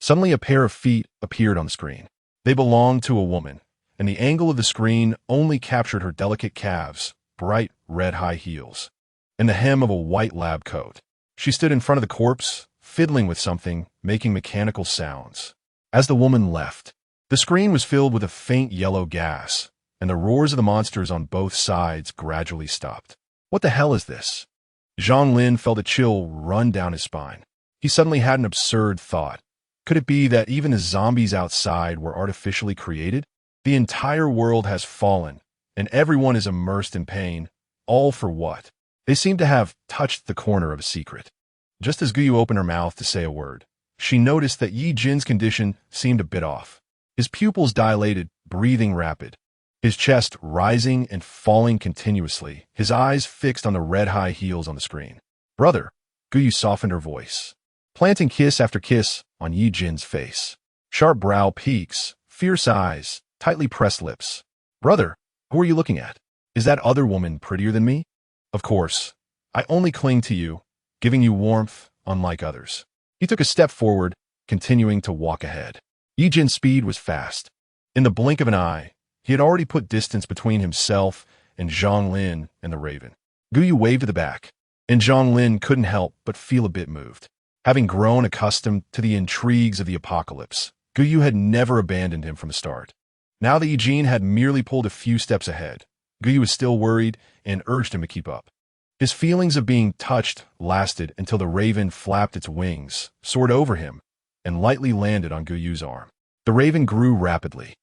Suddenly a pair of feet appeared on the screen. They belonged to a woman, and the angle of the screen only captured her delicate calves, bright red high heels, and the hem of a white lab coat. She stood in front of the corpse, fiddling with something, making mechanical sounds. As the woman left, the screen was filled with a faint yellow gas, and the roars of the monsters on both sides gradually stopped. What the hell is this? Zhang Lin felt a chill run down his spine. He suddenly had an absurd thought. Could it be that even the zombies outside were artificially created? The entire world has fallen, and everyone is immersed in pain. All for what? They seem to have touched the corner of a secret. Just as Guyu opened her mouth to say a word, she noticed that Ye Jin's condition seemed a bit off. His pupils dilated, breathing rapid, his chest rising and falling continuously, his eyes fixed on the red high heels on the screen. Brother, Guyu softened her voice, planting kiss after kiss on Ye Jin's face. Sharp brow peaks, fierce eyes, tightly pressed lips. Brother, who are you looking at? Is that other woman prettier than me? Of course. I only cling to you, giving you warmth, unlike others. He took a step forward, continuing to walk ahead. Ye Jin's speed was fast. In the blink of an eye, he had already put distance between himself and Zhang Lin and the Raven. Guyu waved to the back, and Zhang Lin couldn't help but feel a bit moved. Having grown accustomed to the intrigues of the apocalypse, Guyu had never abandoned him from the start. Now that Ye Jin had merely pulled a few steps ahead, Guyu was still worried and urged him to keep up. His feelings of being touched lasted until the raven flapped its wings, soared over him, and lightly landed on Guyu's arm. The raven grew rapidly.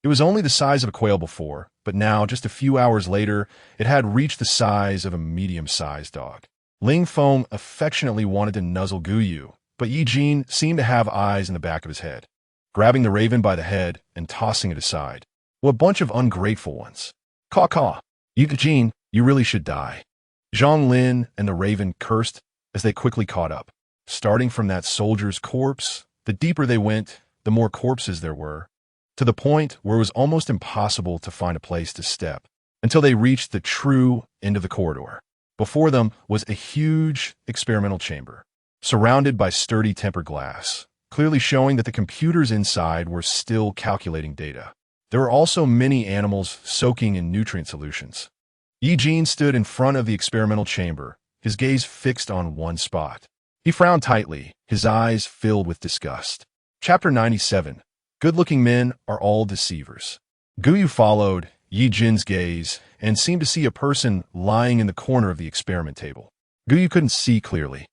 It was only the size of a quail before, but now, just a few hours later, it had reached the size of a medium-sized dog. Ling Feng affectionately wanted to nuzzle Guyu, but Ye Jin seemed to have eyes in the back of his head, grabbing the raven by the head and tossing it aside. What a bunch of ungrateful ones. Caw-caw. Ye Jin, you really should die. Zhang Lin and the raven cursed as they quickly caught up. Starting from that soldier's corpse, the deeper they went, the more corpses there were, to the point where it was almost impossible to find a place to step, until they reached the true end of the corridor. Before them was a huge experimental chamber, surrounded by sturdy tempered glass, clearly showing that the computers inside were still calculating data. There were also many animals soaking in nutrient solutions. Ye Jin stood in front of the experimental chamber, his gaze fixed on one spot. He frowned tightly, his eyes filled with disgust. Chapter 97. Good-looking men are all deceivers. Guyu followed Ye Jin's gaze and seemed to see a person lying in the corner of the experiment table. Guyu couldn't see clearly.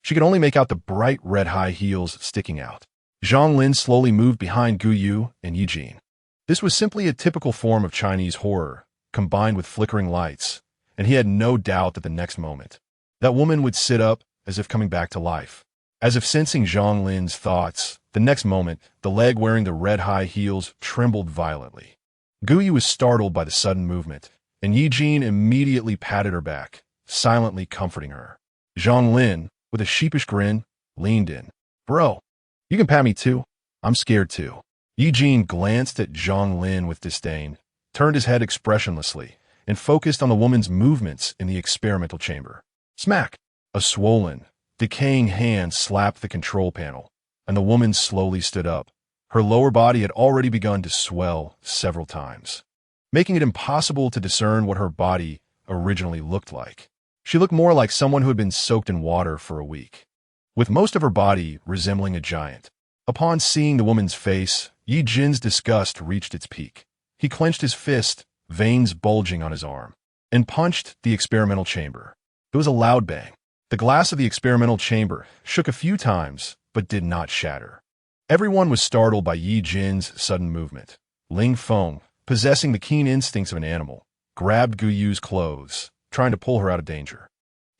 She could only make out the bright red high heels sticking out. Zhang Lin slowly moved behind Guyu and Ye Jin. This was simply a typical form of Chinese horror, combined with flickering lights, and he had no doubt that the next moment, that woman would sit up as if coming back to life. As if sensing Zhang Lin's thoughts, the next moment, the leg wearing the red high heels trembled violently. Guyu was startled by the sudden movement, and Ye Jin immediately patted her back, silently comforting her. Zhang Lin, with a sheepish grin, leaned in. Bro, you can pat me too. I'm scared too. Ye Jin glanced at Zhang Lin with disdain, turned his head expressionlessly, and focused on the woman's movements in the experimental chamber. Smack! A swollen, decaying hand slapped the control panel, and the woman slowly stood up. Her lower body had already begun to swell several times, making it impossible to discern what her body originally looked like. She looked more like someone who had been soaked in water for a week, with most of her body resembling a giant. Upon seeing the woman's face, Ye Jin's disgust reached its peak. He clenched his fist, veins bulging on his arm, and punched the experimental chamber. It was a loud bang. The glass of the experimental chamber shook a few times, but did not shatter. Everyone was startled by Ye Jin's sudden movement. Ling Feng, possessing the keen instincts of an animal, grabbed Guyu's clothes, trying to pull her out of danger.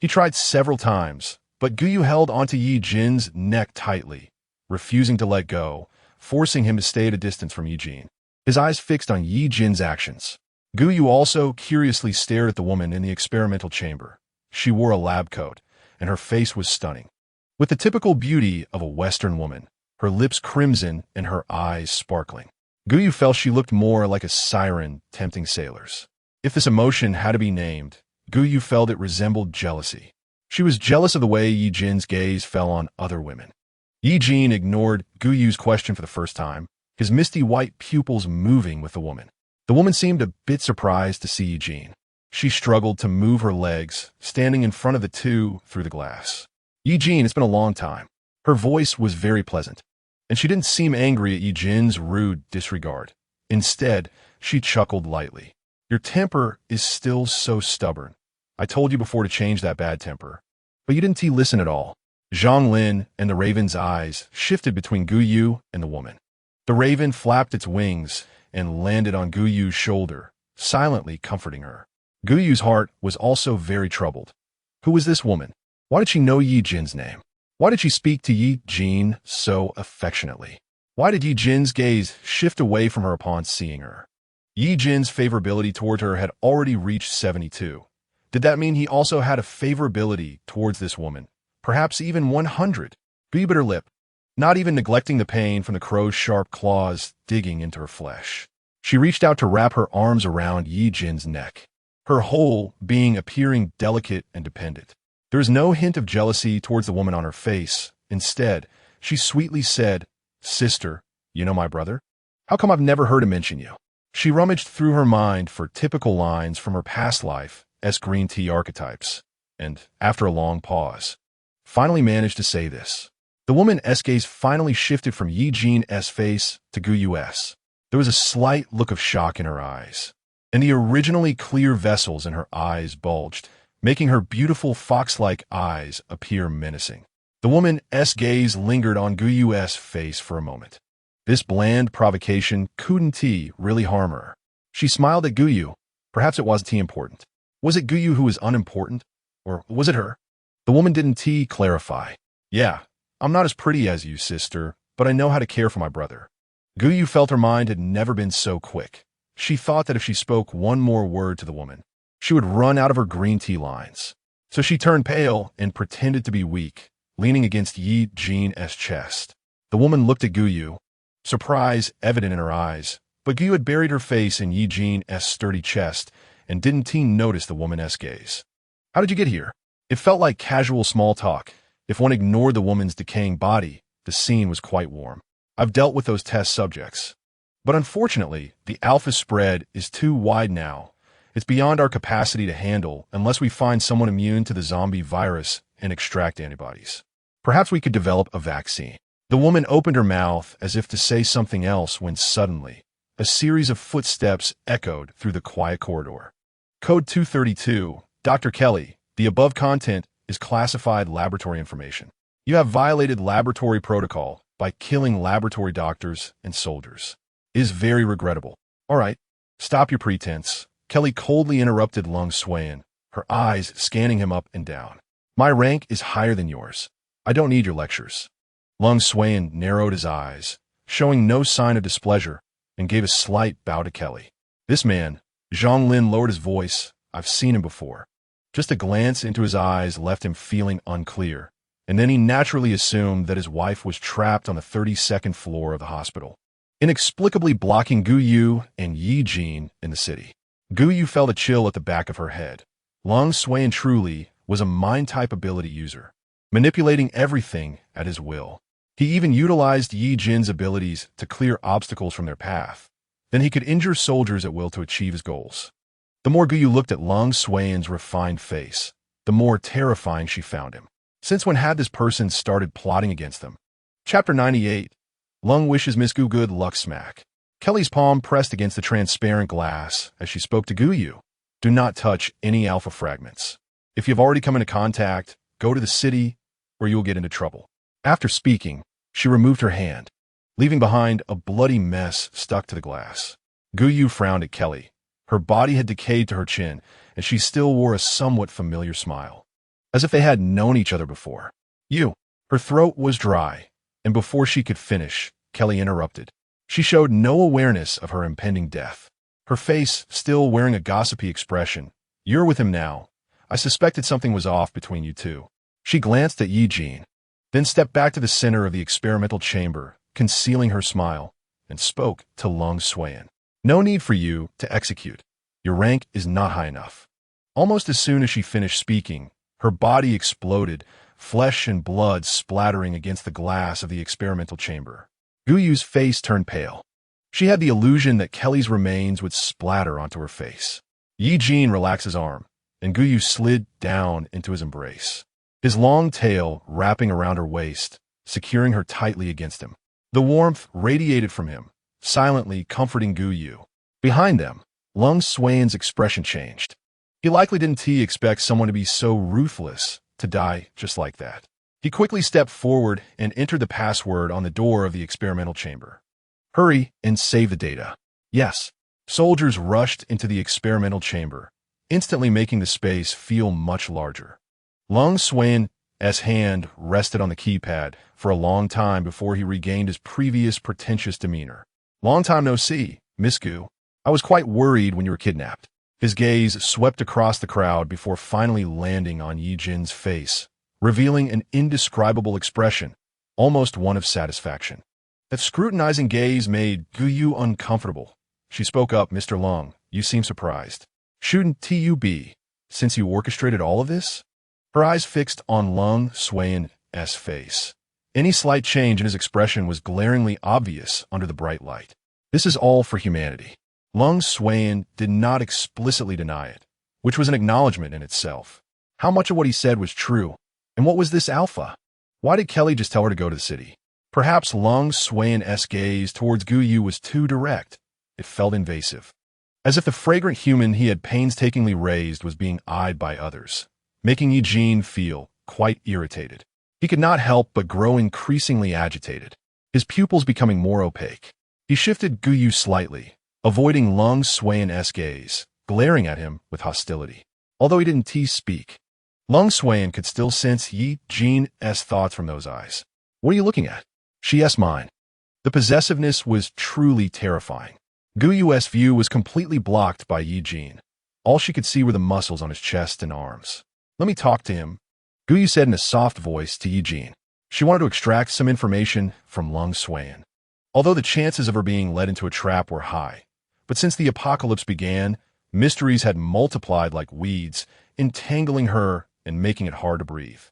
He tried several times, but Guyu held onto Ye Jin's neck tightly, refusing to let go, forcing him to stay at a distance from Ye Jin. His eyes fixed on Ye Jin's actions. Guyu also curiously stared at the woman in the experimental chamber. She wore a lab coat, and her face was stunning. With the typical beauty of a Western woman, her lips crimson and her eyes sparkling, Guyu felt she looked more like a siren tempting sailors. If this emotion had to be named, Guyu felt it resembled jealousy. She was jealous of the way Ye Jin's gaze fell on other women. Ye Jin ignored Guyu's question for the first time, his misty white pupils moving with the woman. The woman seemed a bit surprised to see Ye Jin. She struggled to move her legs, standing in front of the two through the glass. Ye Jin, it's been a long time. Her voice was very pleasant, and she didn't seem angry at Ye Jin's rude disregard. Instead, she chuckled lightly. Your temper is still so stubborn. I told you before to change that bad temper, but you didn't listen at all. Zhang Lin and the raven's eyes shifted between Guyu and the woman. The raven flapped its wings and landed on Guyu's shoulder, silently comforting her. Guyu's heart was also very troubled. Who was this woman? Why did she know Ye Jin's name? Why did she speak to Ye Jin so affectionately? Why did Ye Jin's gaze shift away from her upon seeing her? Ye Jin's favorability toward her had already reached 72. Did that mean he also had a favorability towards this woman? Perhaps even 100. Guyu bit her lip, not even neglecting the pain from the crow's sharp claws digging into her flesh. She reached out to wrap her arms around Ye Jin's neck, her whole being appearing delicate and dependent. There was no hint of jealousy towards the woman on her face. Instead, she sweetly said, Sister, you know my brother? How come I've never heard him mention you? She rummaged through her mind for typical lines from her past life as green tea archetypes, and, after a long pause, finally managed to say this. The woman's gaze finally shifted from Ye Jin's face to Guyu's. There was a slight look of shock in her eyes, and the originally clear vessels in her eyes bulged, making her beautiful fox-like eyes appear menacing. The woman's gaze lingered on Guyu's face for a moment. This bland provocation couldn't really harm her. She smiled at Guyu. Perhaps it wasn't important. Was it Guyu who was unimportant? Or was it her? The woman didn't clarify. Yeah, I'm not as pretty as you, sister, but I know how to care for my brother. Guyu felt her mind had never been so quick. She thought that if she spoke one more word to the woman, she would run out of her green tea lines. So she turned pale and pretended to be weak, leaning against Ye Jin's chest. The woman looked at Guyu, surprise evident in her eyes, but Guyu had buried her face in Ye Jin's sturdy chest and didn't notice the woman's gaze. How did you get here? It felt like casual small talk. If one ignored the woman's decaying body, the scene was quite warm. I've dealt with those test subjects. But unfortunately, the alpha spread is too wide now. It's beyond our capacity to handle unless we find someone immune to the zombie virus and extract antibodies. Perhaps we could develop a vaccine. The woman opened her mouth as if to say something else when suddenly, a series of footsteps echoed through the quiet corridor. Code 232, Dr. Kelly, the above content is classified laboratory information. You have violated laboratory protocol by killing laboratory doctors and soldiers. It is very regrettable. All right, stop your pretense. Kelly coldly interrupted Lung Swain, her eyes scanning him up and down. My rank is higher than yours. I don't need your lectures. Lung Swain narrowed his eyes, showing no sign of displeasure, and gave a slight bow to Kelly. This man, Zhang Lin lowered his voice. I've seen him before. Just a glance into his eyes left him feeling unclear, and then he naturally assumed that his wife was trapped on the 32nd floor of the hospital, inexplicably blocking Gu Yu and Ye Jin in the city. Gu Yu felt a chill at the back of her head. Lung Swain truly was a mind-type ability user, manipulating everything at his will. He even utilized Ye Jin's abilities to clear obstacles from their path. Then he could injure soldiers at will to achieve his goals. The more Gu Yu looked at Lung Swain's refined face, the more terrifying she found him. Since when had this person started plotting against them? Chapter 98. Lung wishes Miss Gu good luck smack. Kelly's palm pressed against the transparent glass as she spoke to Gu Yu. Do not touch any alpha fragments. If you've already come into contact, go to the city or you will get into trouble. After speaking, she removed her hand, leaving behind a bloody mess stuck to the glass. Gu Yu frowned at Kelly. Her body had decayed to her chin, and she still wore a somewhat familiar smile, as if they had known each other before. You. Her throat was dry, and before she could finish, Kelly interrupted. She showed no awareness of her impending death. Her face still wearing a gossipy expression. You're with him now. I suspected something was off between you two. She glanced at Ye Jin, then stepped back to the center of the experimental chamber, concealing her smile, and spoke to Lung Swain. No need for you to execute. Your rank is not high enough. Almost as soon as she finished speaking, her body exploded, flesh and blood splattering against the glass of the experimental chamber. Gu Yu's face turned pale. She had the illusion that Kelly's remains would splatter onto her face. Ye Jin relaxed his arm, and Gu Yu slid down into his embrace, his long tail wrapping around her waist, securing her tightly against him. The warmth radiated from him, silently comforting Gu Yu. Behind them, Lung Swain's expression changed. He likely didn't expect someone to be so ruthless to die just like that. He quickly stepped forward and entered the password on the door of the experimental chamber. Hurry and save the data. Yes. Soldiers rushed into the experimental chamber, instantly making the space feel much larger. Lung Swain's hand rested on the keypad for a long time before he regained his previous pretentious demeanor. Long time no see, Miss Gu. I was quite worried when you were kidnapped. His gaze swept across the crowd before finally landing on Ye Jin's face, revealing an indescribable expression, almost one of satisfaction. That scrutinizing gaze made Gu Yu uncomfortable. She spoke up, Mr. Lung, you seem surprised. Shouldn't you be, since you orchestrated all of this? Her eyes fixed on Lung Swain's face. Any slight change in his expression was glaringly obvious under the bright light. This is all for humanity. Lung Swain did not explicitly deny it, which was an acknowledgement in itself. How much of what he said was true? And what was this alpha? Why did Kelly just tell her to go to the city? Perhaps Lung Swain's gaze towards Gu Yu was too direct. It felt invasive, as if the fragrant human he had painstakingly raised was being eyed by others, making Ye Jin feel quite irritated. He could not help but grow increasingly agitated, his pupils becoming more opaque. He shifted Gu Yu slightly, avoiding Lung Swain's gaze, glaring at him with hostility. Although he didn't speak, Lung Swain could still sense Ye Jin's thoughts from those eyes. What are you looking at? She asked mine. The possessiveness was truly terrifying. Gu Yu's view was completely blocked by Ye Jin. All she could see were the muscles on his chest and arms. Let me talk to him, Gu Yu said in a soft voice to Ye Jin. She wanted to extract some information from Lung Swain. Although the chances of her being led into a trap were high, but since the apocalypse began, mysteries had multiplied like weeds, entangling her and making it hard to breathe.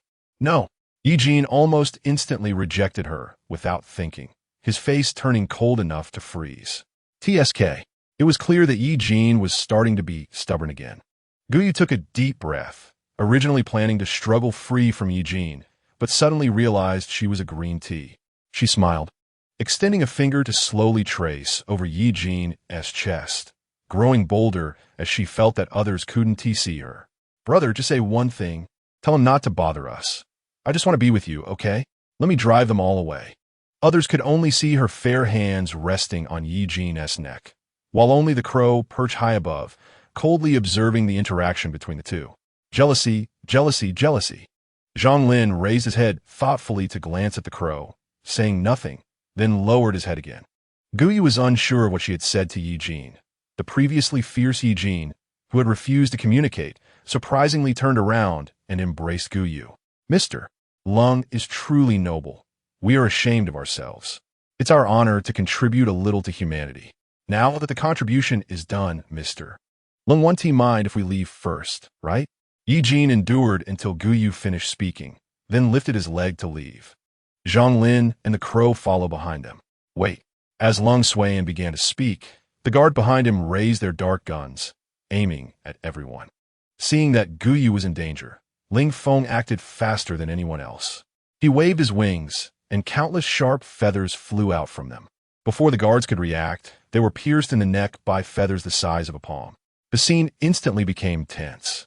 No, Ye Jin almost instantly rejected her without thinking, his face turning cold enough to freeze. TSK. It was clear that Ye Jin was starting to be stubborn again. Gu Yu took a deep breath, originally planning to struggle free from Ye Jin, but suddenly realized she was a green tea. She smiled, extending a finger to slowly trace over Ye Jin's chest, growing bolder as she felt that others couldn't see her. Brother, just say one thing. Tell him not to bother us. I just want to be with you, okay? Let me drive them all away. Others could only see her fair hands resting on Ye Jin's neck, while only the crow perched high above, coldly observing the interaction between the two. Jealousy, jealousy, jealousy. Zhang Lin raised his head thoughtfully to glance at the crow, saying nothing, then lowered his head again. Guyu was unsure of what she had said to Ye Jin. The previously fierce Ye Jin, who had refused to communicate, surprisingly turned around and embraced Guyu. Mr. Lung is truly noble. We are ashamed of ourselves. It's our honor to contribute a little to humanity. Now that the contribution is done, Mr. Lung, won't he mind if we leave first, right? Ye Jin endured until Guyu finished speaking, then lifted his leg to leave. Zhang Lin and the crow followed behind him. Wait. As Lung Suan began to speak, the guard behind him raised their dark guns, aiming at everyone. Seeing that Guyu was in danger, Ling Feng acted faster than anyone else. He waved his wings, and countless sharp feathers flew out from them. Before the guards could react, they were pierced in the neck by feathers the size of a palm. The scene instantly became tense,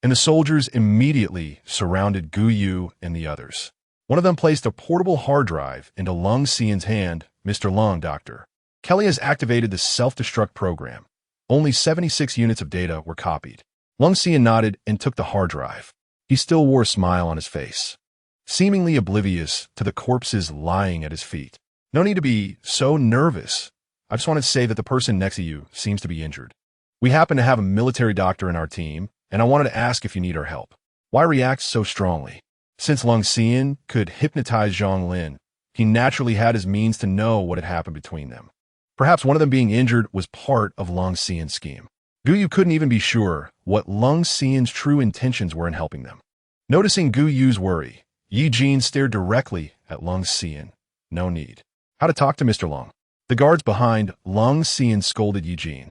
and the soldiers immediately surrounded Guyu and the others. One of them placed a portable hard drive into Lung Xian's hand. Mr. Lung, Doctor. Kelly has activated the self-destruct program. Only 76 units of data were copied. Lung Xian nodded and took the hard drive. He still wore a smile on his face, seemingly oblivious to the corpses lying at his feet. No need to be so nervous. I just want to say that the person next to you seems to be injured. We happen to have a military doctor in our team, and I wanted to ask if you need our help. Why react so strongly? Since Lung Xian could hypnotize Zhang Lin, he naturally had his means to know what had happened between them. Perhaps one of them being injured was part of Lung Xian's scheme. Guyu couldn't even be sure what Lung Xian's true intentions were in helping them. Noticing Guyu's worry, Ye Jin stared directly at Lung Xian. No need. How to talk to Mr. Lung? The guards behind Lung Xian scolded Ye Jin.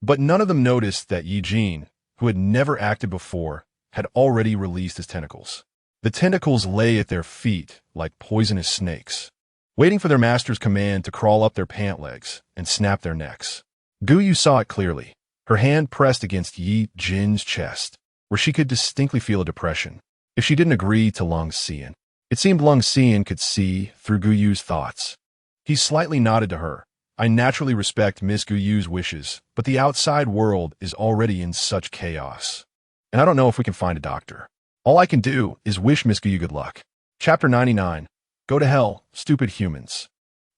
But none of them noticed that Ye Jin, who had never acted before, had already released his tentacles. The tentacles lay at their feet like poisonous snakes, waiting for their master's command to crawl up their pant legs and snap their necks. Guyu saw it clearly. Her hand pressed against Ye Jin's chest, where she could distinctly feel a depression, if she didn't agree to Lung Xian. It seemed Lung Xian could see through Guyu's thoughts. He slightly nodded to her. I naturally respect Miss Guyu's wishes, but the outside world is already in such chaos, and I don't know if we can find a doctor. All I can do is wish Miss Guyu good luck. Chapter 99. Go to hell, stupid humans.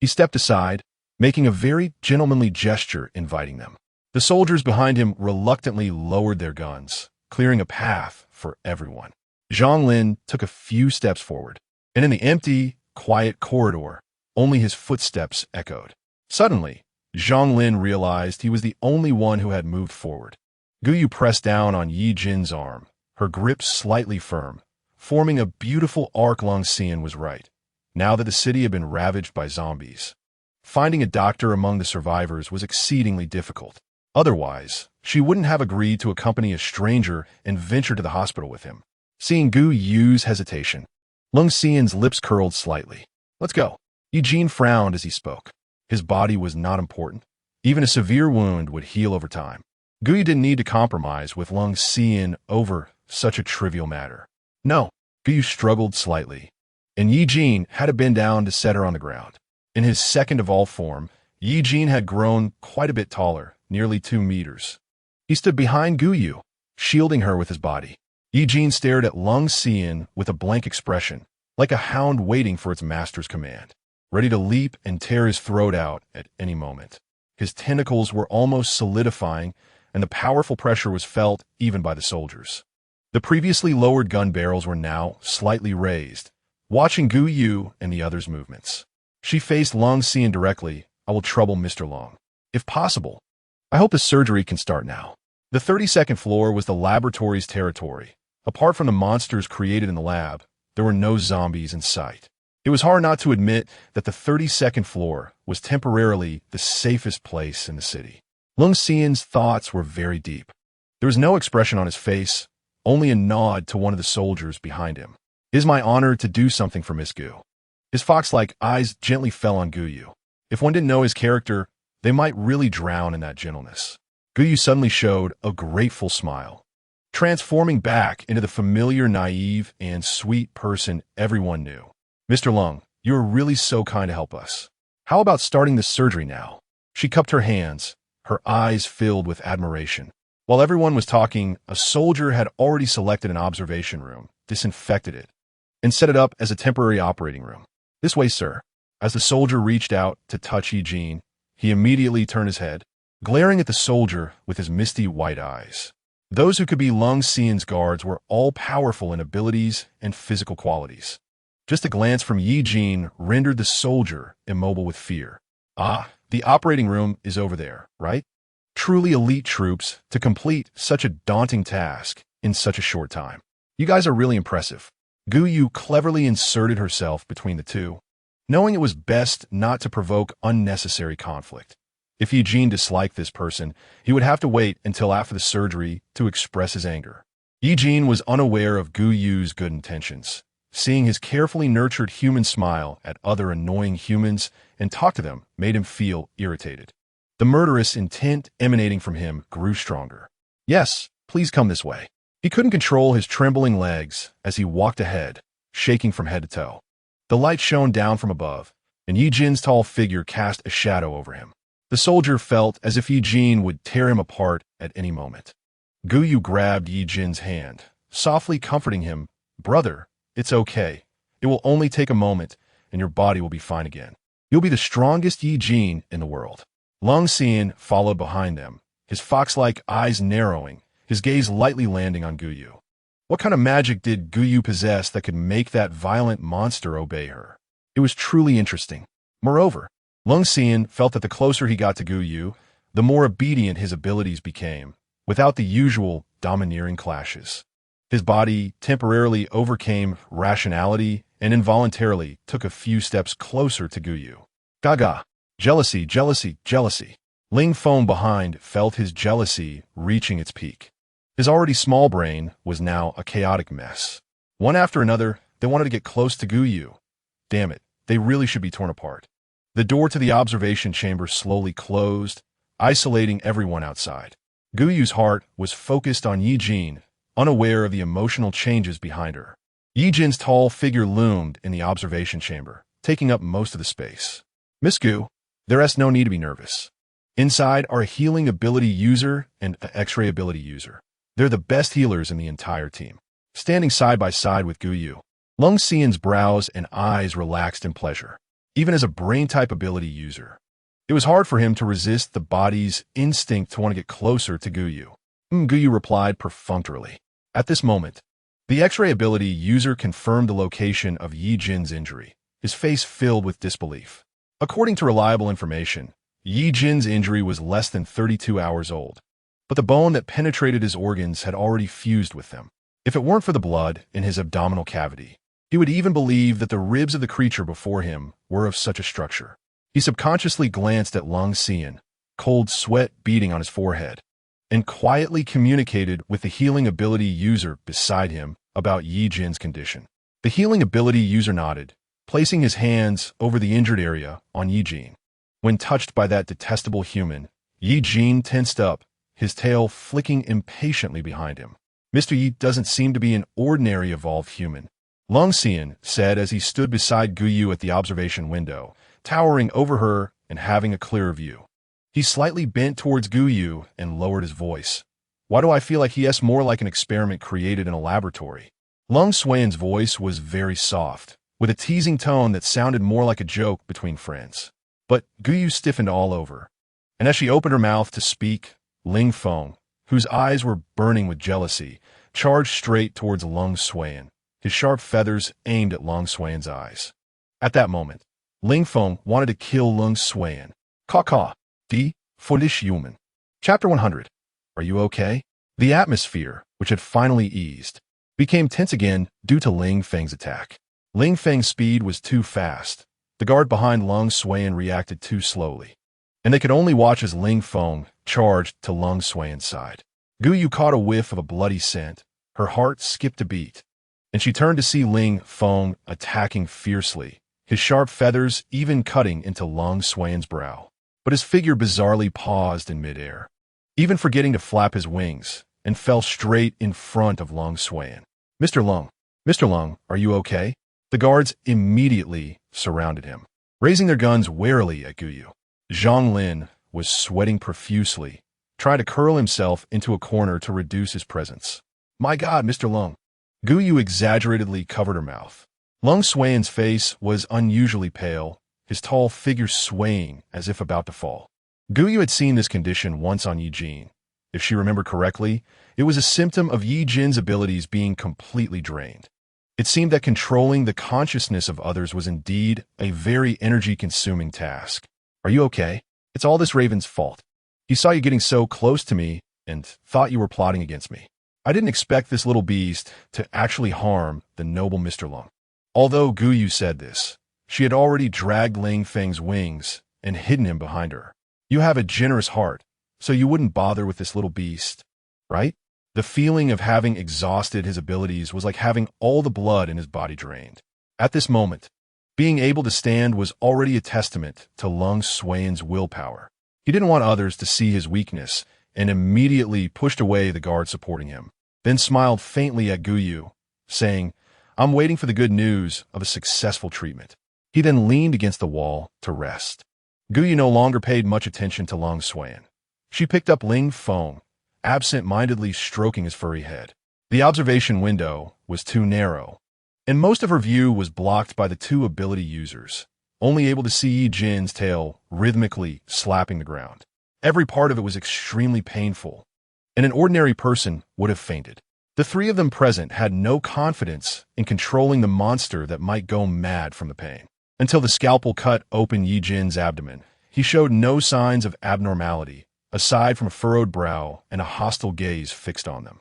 He stepped aside, making a very gentlemanly gesture inviting them. The soldiers behind him reluctantly lowered their guns, clearing a path for everyone. Zhang Lin took a few steps forward, and in the empty, quiet corridor, only his footsteps echoed. Suddenly, Zhang Lin realized he was the only one who had moved forward. Guyu pressed down on Ye Jin's arm, her grip slightly firm, forming a beautiful arc. Lung Xian was right. Now that the city had been ravaged by zombies, finding a doctor among the survivors was exceedingly difficult. Otherwise, she wouldn't have agreed to accompany a stranger and venture to the hospital with him. Seeing Guyu's hesitation, Lung Xian's lips curled slightly. Let's go. Ye Jin frowned as he spoke. His body was not important. Even a severe wound would heal over time. Guyu didn't need to compromise with Lung Xian over such a trivial matter. No, Guyu struggled slightly, and Ye Jin had to bend down to set her on the ground. In his second evolved form, Ye Jin had grown quite a bit taller, nearly 2 meters. He stood behind Guyu, shielding her with his body. Ye Jin stared at Lung Xian with a blank expression, like a hound waiting for its master's command, ready to leap and tear his throat out at any moment. His tentacles were almost solidifying, and the powerful pressure was felt even by the soldiers. The previously lowered gun barrels were now slightly raised, watching Guyu and the others' movements. She faced Lung Xian directly. I will trouble Mr. Lung, if possible. I hope the surgery can start now. The 32nd floor was the laboratory's territory. Apart from the monsters created in the lab, there were no zombies in sight. It was hard not to admit that the 32nd floor was temporarily the safest place in the city. Lung Xian's thoughts were very deep. There was no expression on his face, only a nod to one of the soldiers behind him. It is my honor to do something for Miss Gu. His fox-like eyes gently fell on Guyu. If one didn't know his character, they might really drown in that gentleness. Guyu suddenly showed a grateful smile, transforming back into the familiar, naive, and sweet person everyone knew. Mr. Lung, you are really so kind to help us. How about starting the surgery now? She cupped her hands, her eyes filled with admiration. While everyone was talking, a soldier had already selected an observation room, disinfected it, and set it up as a temporary operating room. This way, sir. As the soldier reached out to touch Ye Jin, he immediately turned his head, glaring at the soldier with his misty white eyes. Those who could be Lung Xian's guards were all powerful in abilities and physical qualities. Just a glance from Ye Jin rendered the soldier immobile with fear. Ah, the operating room is over there, right? Truly elite troops to complete such a daunting task in such a short time. You guys are really impressive. Gu Yu cleverly inserted herself between the two, knowing it was best not to provoke unnecessary conflict. If Ye Jin disliked this person, he would have to wait until after the surgery to express his anger. Ye Jin was unaware of Gu Yu's good intentions. Seeing his carefully nurtured human smile at other annoying humans and talk to them made him feel irritated. The murderous intent emanating from him grew stronger. Yes, please come this way. He couldn't control his trembling legs as he walked ahead, shaking from head to toe. The light shone down from above, and Ye Jin's tall figure cast a shadow over him. The soldier felt as if Ye Jin would tear him apart at any moment. Gu Yu grabbed Ye Jin's hand, softly comforting him. Brother, it's okay. It will only take a moment, and your body will be fine again. You'll be the strongest Ye Jin in the world. Lung Xian followed behind them, his fox-like eyes narrowing, his gaze lightly landing on Gu Yu. What kind of magic did Gu Yu possess that could make that violent monster obey her? It was truly interesting. Moreover, Lung Xian felt that the closer he got to Gu Yu, the more obedient his abilities became, without the usual domineering clashes. His body temporarily overcame rationality and involuntarily took a few steps closer to Gu Yu. Gaga. Jealousy, jealousy, jealousy. Ling Feng behind felt his jealousy reaching its peak. His already small brain was now a chaotic mess. One after another, they wanted to get close to Gu Yu. Damn it, they really should be torn apart. The door to the observation chamber slowly closed, isolating everyone outside. Gu Yu's heart was focused on Ye Jin, unaware of the emotional changes behind her. Ye Jin's tall figure loomed in the observation chamber, taking up most of the space. Miss Gu, there's no need to be nervous. Inside are a healing ability user and an X-ray ability user. They're the best healers in the entire team. Standing side by side with Gu Yu, Lung Xian's brows and eyes relaxed in pleasure. Even as a brain-type ability user, it was hard for him to resist the body's instinct to want to get closer to Gu Yu. Gu Yu replied perfunctorily. At this moment, the X-ray ability user confirmed the location of Ye Jin's injury, his face filled with disbelief. According to reliable information, Ye Jin's injury was less than 32 hours old, but the bone that penetrated his organs had already fused with them. If it weren't for the blood in his abdominal cavity, he would even believe that the ribs of the creature before him were of such a structure. He subconsciously glanced at Lung Xian, cold sweat beating on his forehead, and quietly communicated with the healing ability user beside him about Ye Jin's condition. The healing ability user nodded, placing his hands over the injured area on Ye Jin. When touched by that detestable human, Ye Jin tensed up, his tail flicking impatiently behind him. Mr. Yi doesn't seem to be an ordinary evolved human, Lung Xian said as he stood beside Gu Yu at the observation window, towering over her and having a clearer view. He slightly bent towards Gu Yu and lowered his voice. Why do I feel like he is more like an experiment created in a laboratory? Lung Xuan's voice was very soft, with a teasing tone that sounded more like a joke between friends. But Gu Yu stiffened all over, and as she opened her mouth to speak, Ling Feng, whose eyes were burning with jealousy, charged straight towards Lung Xuan, his sharp feathers aimed at Lung Xuan's eyes. At that moment, Ling Feng wanted to kill Lung Xuan. Caw, foolish human. Chapter 100. Are you okay? The atmosphere, which had finally eased, became tense again due to Ling Feng's attack. Ling Feng's speed was too fast. The guard behind Lung Xuan reacted too slowly, and they could only watch as Ling Feng charged to Lung Xuan's side. Gu Yu caught a whiff of a bloody scent. Her heart skipped a beat, and she turned to see Ling Feng attacking fiercely, his sharp feathers even cutting into Lung Xuan's brow. But his figure bizarrely paused in midair, even forgetting to flap his wings, and fell straight in front of Lung Xuan. Mr. Lung, are you okay? The guards immediately surrounded him, raising their guns warily at Gu Yu. Zhang Lin was sweating profusely, trying to curl himself into a corner to reduce his presence. My God, Mr. Lung. Gu Yu exaggeratedly covered her mouth. Lung Suan's face was unusually pale, his tall figure swaying as if about to fall. Guyu had seen this condition once on Ye Jin. If she remembered correctly, it was a symptom of Ye Jin's abilities being completely drained. It seemed that controlling the consciousness of others was indeed a very energy-consuming task. Are you okay? It's all this Raven's fault. He saw you getting so close to me and thought you were plotting against me. I didn't expect this little beast to actually harm the noble Mr. Lung. Although Guyu said this, she had already dragged Ling Feng's wings and hidden him behind her. You have a generous heart, so you wouldn't bother with this little beast, right? The feeling of having exhausted his abilities was like having all the blood in his body drained. At this moment, being able to stand was already a testament to Lung Suan's willpower. He didn't want others to see his weakness and immediately pushed away the guard supporting him, then smiled faintly at Guyu, saying, I'm waiting for the good news of a successful treatment. He then leaned against the wall to rest. Guyu no longer paid much attention to Lung Suan. She picked up Ling Feng, absent-mindedly stroking his furry head. The observation window was too narrow, and most of her view was blocked by the two ability users, only able to see Ye Jin's tail rhythmically slapping the ground. Every part of it was extremely painful, and an ordinary person would have fainted. The three of them present had no confidence in controlling the monster that might go mad from the pain. Until the scalpel cut open Ye Jin's abdomen, he showed no signs of abnormality, aside from a furrowed brow and a hostile gaze fixed on them.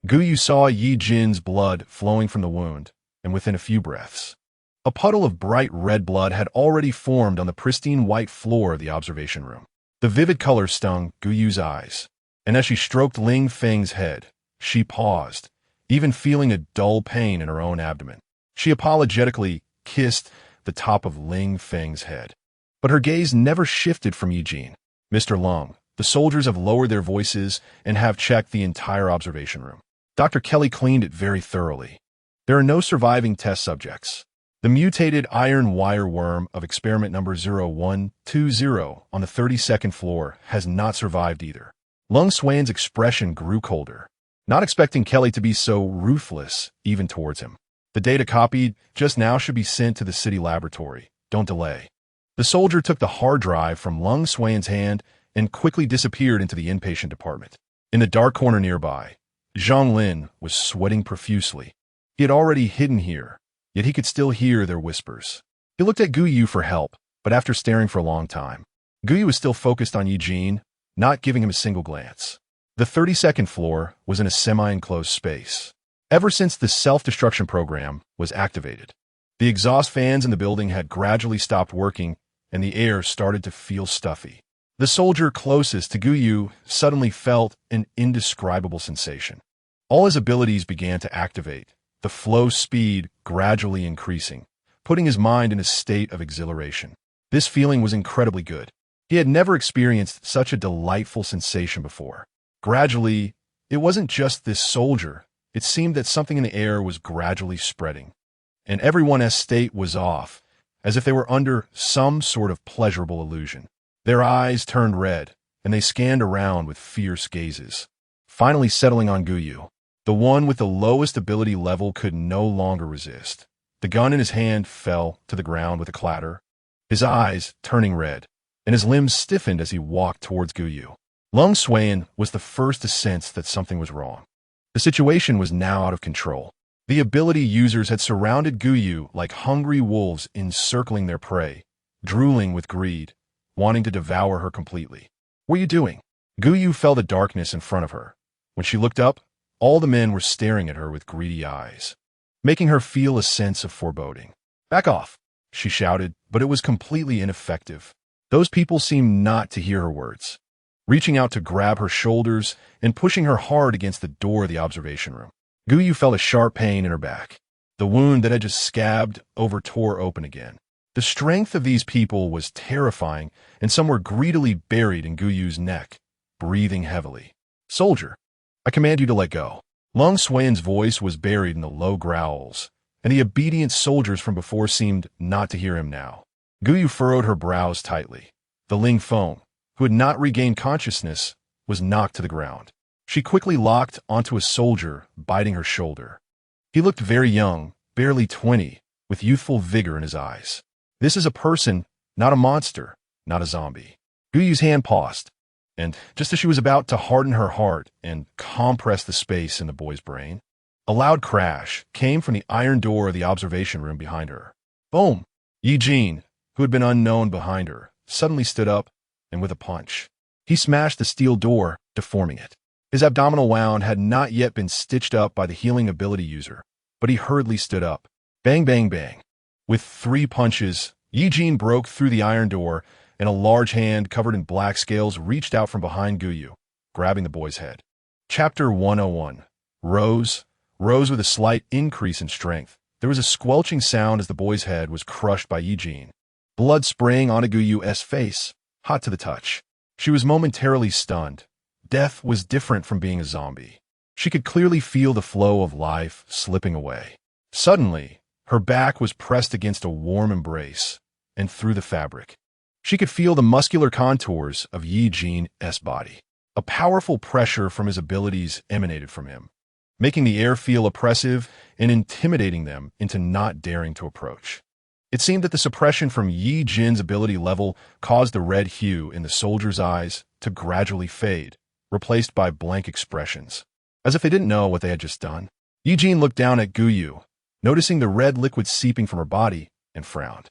Guyu saw Ye Jin's blood flowing from the wound, and within a few breaths, a puddle of bright red blood had already formed on the pristine white floor of the observation room. The vivid color stung Guyu's eyes, and as she stroked Ling Feng's head, she paused, even feeling a dull pain in her own abdomen. She apologetically kissed the top of Ling Feng's head, but her gaze never shifted from Ye Jin. Mr. Lung, the soldiers have lowered their voices and have checked the entire observation room. Dr. Kelly cleaned it very thoroughly. There are no surviving test subjects. The mutated iron wire worm of experiment number 0120 on the 32nd floor has not survived either. Lung Suan's expression grew colder, not expecting Kelly to be so ruthless even towards him. The data copied just now should be sent to the city laboratory. Don't delay. The soldier took the hard drive from Lung Suan's hand and quickly disappeared into the inpatient department. In the dark corner nearby, Zhang Lin was sweating profusely. He had already hidden here, yet he could still hear their whispers. He looked at Guyu for help, but after staring for a long time, Guyu was still focused on Ye Jin, not giving him a single glance. The 32nd floor was in a semi-enclosed space. Ever since the self-destruction program was activated, the exhaust fans in the building had gradually stopped working and the air started to feel stuffy. The soldier closest to Guyu suddenly felt an indescribable sensation. All his abilities began to activate, the flow speed gradually increasing, putting his mind in a state of exhilaration. This feeling was incredibly good. He had never experienced such a delightful sensation before. Gradually, it wasn't just this soldier. It seemed that something in the air was gradually spreading, and everyone's state was off, as if they were under some sort of pleasurable illusion. Their eyes turned red, and they scanned around with fierce gazes. Finally settling on Guyu, the one with the lowest ability level could no longer resist. The gun in his hand fell to the ground with a clatter, his eyes turning red, and his limbs stiffened as he walked towards Guyu. Lung Suan was the first to sense that something was wrong. The situation was now out of control. The ability users had surrounded Guyu like hungry wolves encircling their prey, drooling with greed, wanting to devour her completely. What are you doing? Guyu felt the darkness in front of her. When she looked up, all the men were staring at her with greedy eyes, making her feel a sense of foreboding. Back off, she shouted, but it was completely ineffective. Those people seemed not to hear her words, reaching out to grab her shoulders and pushing her hard against the door of the observation room. Guyu felt a sharp pain in her back. The wound that had just scabbed over tore open again. The strength of these people was terrifying, and some were greedily buried in Guyu's neck, breathing heavily. Soldier, I command you to let go. Lung Suan's voice was buried in the low growls, and the obedient soldiers from before seemed not to hear him now. Guyu furrowed her brows tightly. The Ling Feng, who had not regained consciousness, was knocked to the ground. She quickly locked onto a soldier, biting her shoulder. He looked very young, barely 20, with youthful vigor in his eyes. This is a person, not a monster, not a zombie. Guyu's hand paused, and just as she was about to harden her heart and compress the space in the boy's brain, a loud crash came from the iron door of the observation room behind her. Boom! Ye Jin, who had been unknown behind her, suddenly stood up, and with a punch, he smashed the steel door, deforming it. His abdominal wound had not yet been stitched up by the healing ability user, but he hurriedly stood up. Bang, bang, bang. With 3 punches, Ye Jin broke through the iron door, and a large hand covered in black scales reached out from behind Guyu, grabbing the boy's head. Chapter 101. Rose with a slight increase in strength. There was a squelching sound as the boy's head was crushed by Ye Jin. Blood spraying onto Guyu's face, hot to the touch. She was momentarily stunned. Death was different from being a zombie. She could clearly feel the flow of life slipping away. Suddenly, her back was pressed against a warm embrace, and through the fabric, she could feel the muscular contours of Ye Jin's body. A powerful pressure from his abilities emanated from him, making the air feel oppressive and intimidating them into not daring to approach. It seemed that the suppression from Ye Jin's ability level caused the red hue in the soldiers' eyes to gradually fade, replaced by blank expressions, as if they didn't know what they had just done. Ye Jin looked down at Guyu, noticing the red liquid seeping from her body, and frowned.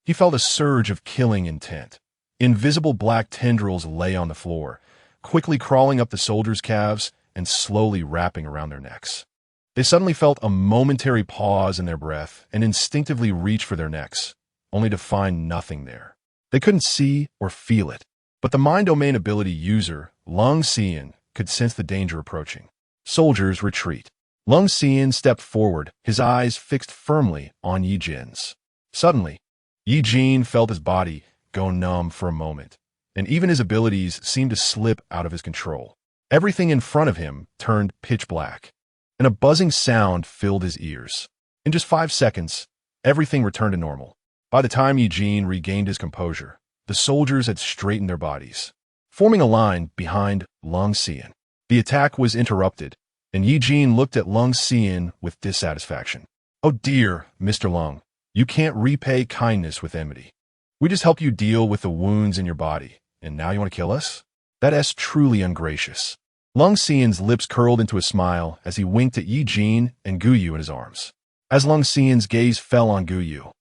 He felt a surge of killing intent. Invisible black tendrils lay on the floor, quickly crawling up the soldiers' calves and slowly wrapping around their necks. They suddenly felt a momentary pause in their breath and instinctively reached for their necks, only to find nothing there. They couldn't see or feel it, but the mind domain ability user, Lung Xian, could sense the danger approaching. Soldiers retreat. Lung Xian stepped forward, his eyes fixed firmly on Ye Jin's. Suddenly, Ye Jin felt his body go numb for a moment, and even his abilities seemed to slip out of his control. Everything in front of him turned pitch black, and a buzzing sound filled his ears. In just 5 seconds, everything returned to normal. By the time Ye Jin regained his composure, the soldiers had straightened their bodies, forming a line behind Lung Xian. The attack was interrupted, and Ye Jin looked at Lung Xian with dissatisfaction. Oh dear, Mr. Lung, you can't repay kindness with enmity. We just helped you deal with the wounds in your body, and now you want to kill us? That's truly ungracious. Lung Xian's lips curled into a smile as he winked at Ye Jin and Guyu in his arms. As Lung Xian's gaze fell on Guyu,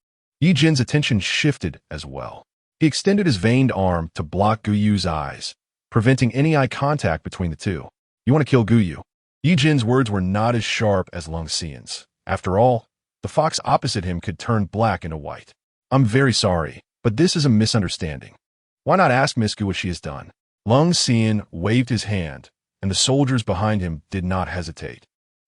Ye Jin's attention shifted as well. He extended his veined arm to block Guyu's eyes, preventing any eye contact between the two. You want to kill Guyu? Ye Jin's words were not as sharp as Lung Xian's. After all, the fox opposite him could turn black into white. I'm very sorry, but this is a misunderstanding. Why not ask Miss Gu what she has done? Lung Xian waved his hand, and the soldiers behind him did not hesitate,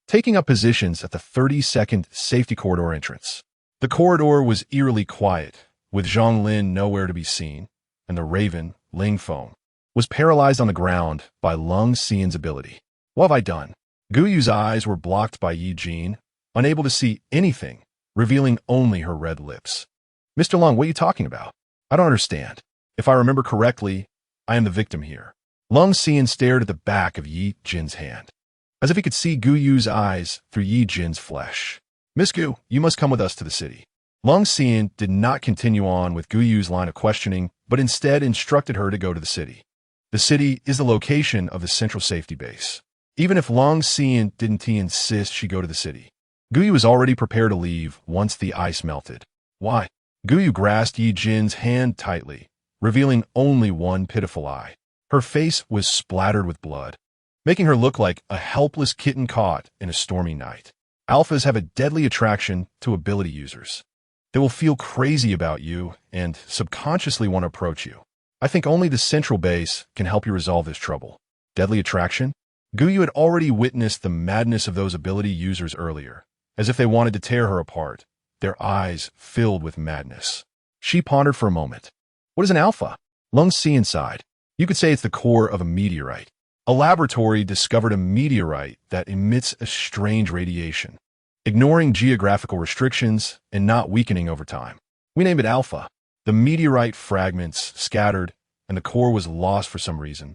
taking up positions at the 30-second safety corridor entrance. The corridor was eerily quiet, with Zhang Lin nowhere to be seen, and the raven, Ling Feng, was paralyzed on the ground by Lung Xian's ability. What have I done? Guyu's eyes were blocked by Ye Jin, unable to see anything, revealing only her red lips. Mr. Lung, what are you talking about? I don't understand. If I remember correctly, I am the victim here. Lung Xian stared at the back of Ye Jin's hand, as if he could see Guyu's eyes through Ye Jin's flesh. Miss Gu, you must come with us to the city. Lung Xian did not continue on with Guyu's line of questioning, but instead instructed her to go to the city. The city is the location of the central safety base. Even if Lung Xian didn't insist she go to the city, Guyu was already prepared to leave once the ice melted. Why? Guyu grasped Ye Jin's hand tightly, revealing only one pitiful eye. Her face was splattered with blood, making her look like a helpless kitten caught in a stormy night. Alphas have a deadly attraction to ability users. They will feel crazy about you and subconsciously want to approach you. I think only the central base can help you resolve this trouble. Deadly attraction? Guyu had already witnessed the madness of those ability users earlier, as if they wanted to tear her apart, their eyes filled with madness. She pondered for a moment. What is an alpha? Lung Xian sighed. You could say it's the core of a meteorite. A laboratory discovered a meteorite that emits a strange radiation, ignoring geographical restrictions and not weakening over time. We named it Alpha. The meteorite fragments scattered, and the core was lost for some reason,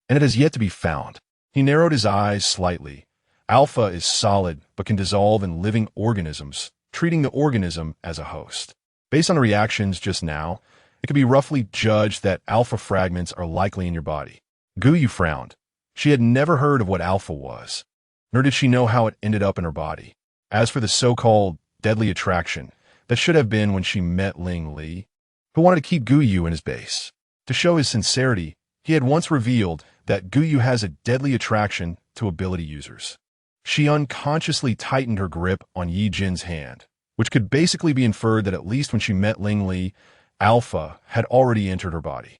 and it has yet to be found. He narrowed his eyes slightly. Alpha is solid, but can dissolve in living organisms, treating the organism as a host. Based on the reactions just now, it could be roughly judged that alpha fragments are likely in your body. Guyu frowned. She had never heard of what alpha was, nor did she know how it ended up in her body. As for the so-called deadly attraction, that should have been when she met Ling Li, who wanted to keep Guyu in his base. To show his sincerity, he had once revealed that Guyu has a deadly attraction to ability users. She unconsciously tightened her grip on Ye Jin's hand, which could basically be inferred that at least when she met Ling Li, alpha had already entered her body.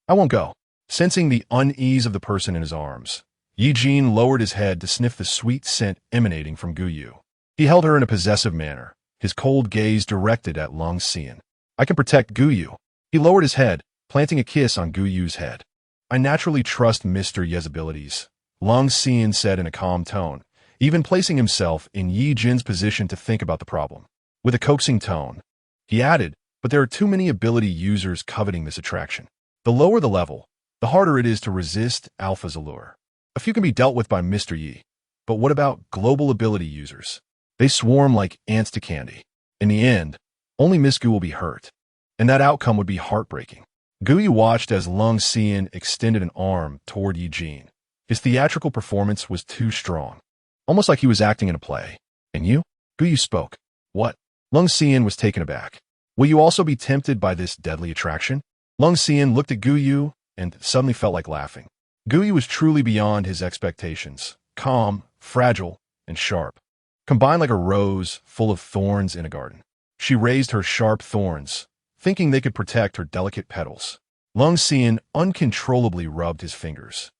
I won't go. Sensing the unease of the person in his arms, Ye Jin lowered his head to sniff the sweet scent emanating from Guyu. He held her in a possessive manner, his cold gaze directed at Long Xian. I can protect Guyu. He lowered his head, planting a kiss on Guyu's head. I naturally trust Mr. Ye's abilities, Long Xian said in a calm tone, even placing himself in Ye Jin's position to think about the problem. With a coaxing tone, he added, but there are too many ability users coveting this attraction. The lower the level, the harder it is to resist alpha's allure. A few can be dealt with by Mr. Yi, but what about global ability users? They swarm like ants to candy. In the end, only Miss Gu will be hurt, and that outcome would be heartbreaking. Guyu watched as Long Xian extended an arm toward Ye Jin. His theatrical performance was too strong, almost like he was acting in a play. And you? Guyu spoke. What? Long Xian was taken aback. Will you also be tempted by this deadly attraction? Long Xian looked at Guyu and suddenly felt like laughing. Guyu was truly beyond his expectations, calm, fragile, and sharp, combined like a rose full of thorns in a garden. She raised her sharp thorns, thinking they could protect her delicate petals. Long Xian uncontrollably rubbed his fingers.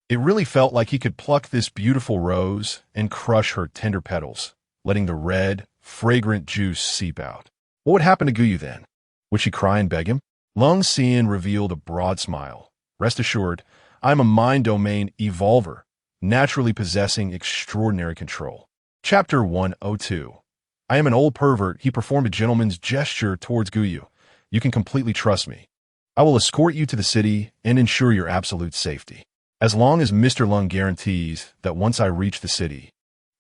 It really felt like he could pluck this beautiful rose and crush her tender petals, letting the red, fragrant juice seep out. What would happen to Guyu then? Would she cry and beg him? Long Xian revealed a broad smile. Rest assured, I'm a mind domain evolver, naturally possessing extraordinary control. Chapter 102. I am an old pervert. He performed a gentleman's gesture towards Guyu. You can completely trust me. I will escort you to the city and ensure your absolute safety. As long as Mr. Lung guarantees that once I reach the city,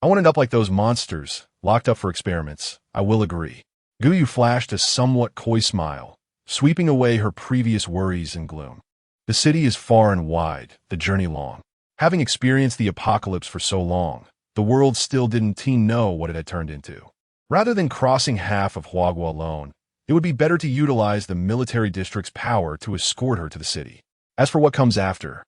I won't end up like those monsters, locked up for experiments, I will agree. Guyu flashed a somewhat coy smile, sweeping away her previous worries and gloom. The city is far and wide, the journey long. Having experienced the apocalypse for so long, the world still didn't know what it had turned into. Rather than crossing half of Huagua alone, it would be better to utilize the military district's power to escort her to the city. As for what comes after,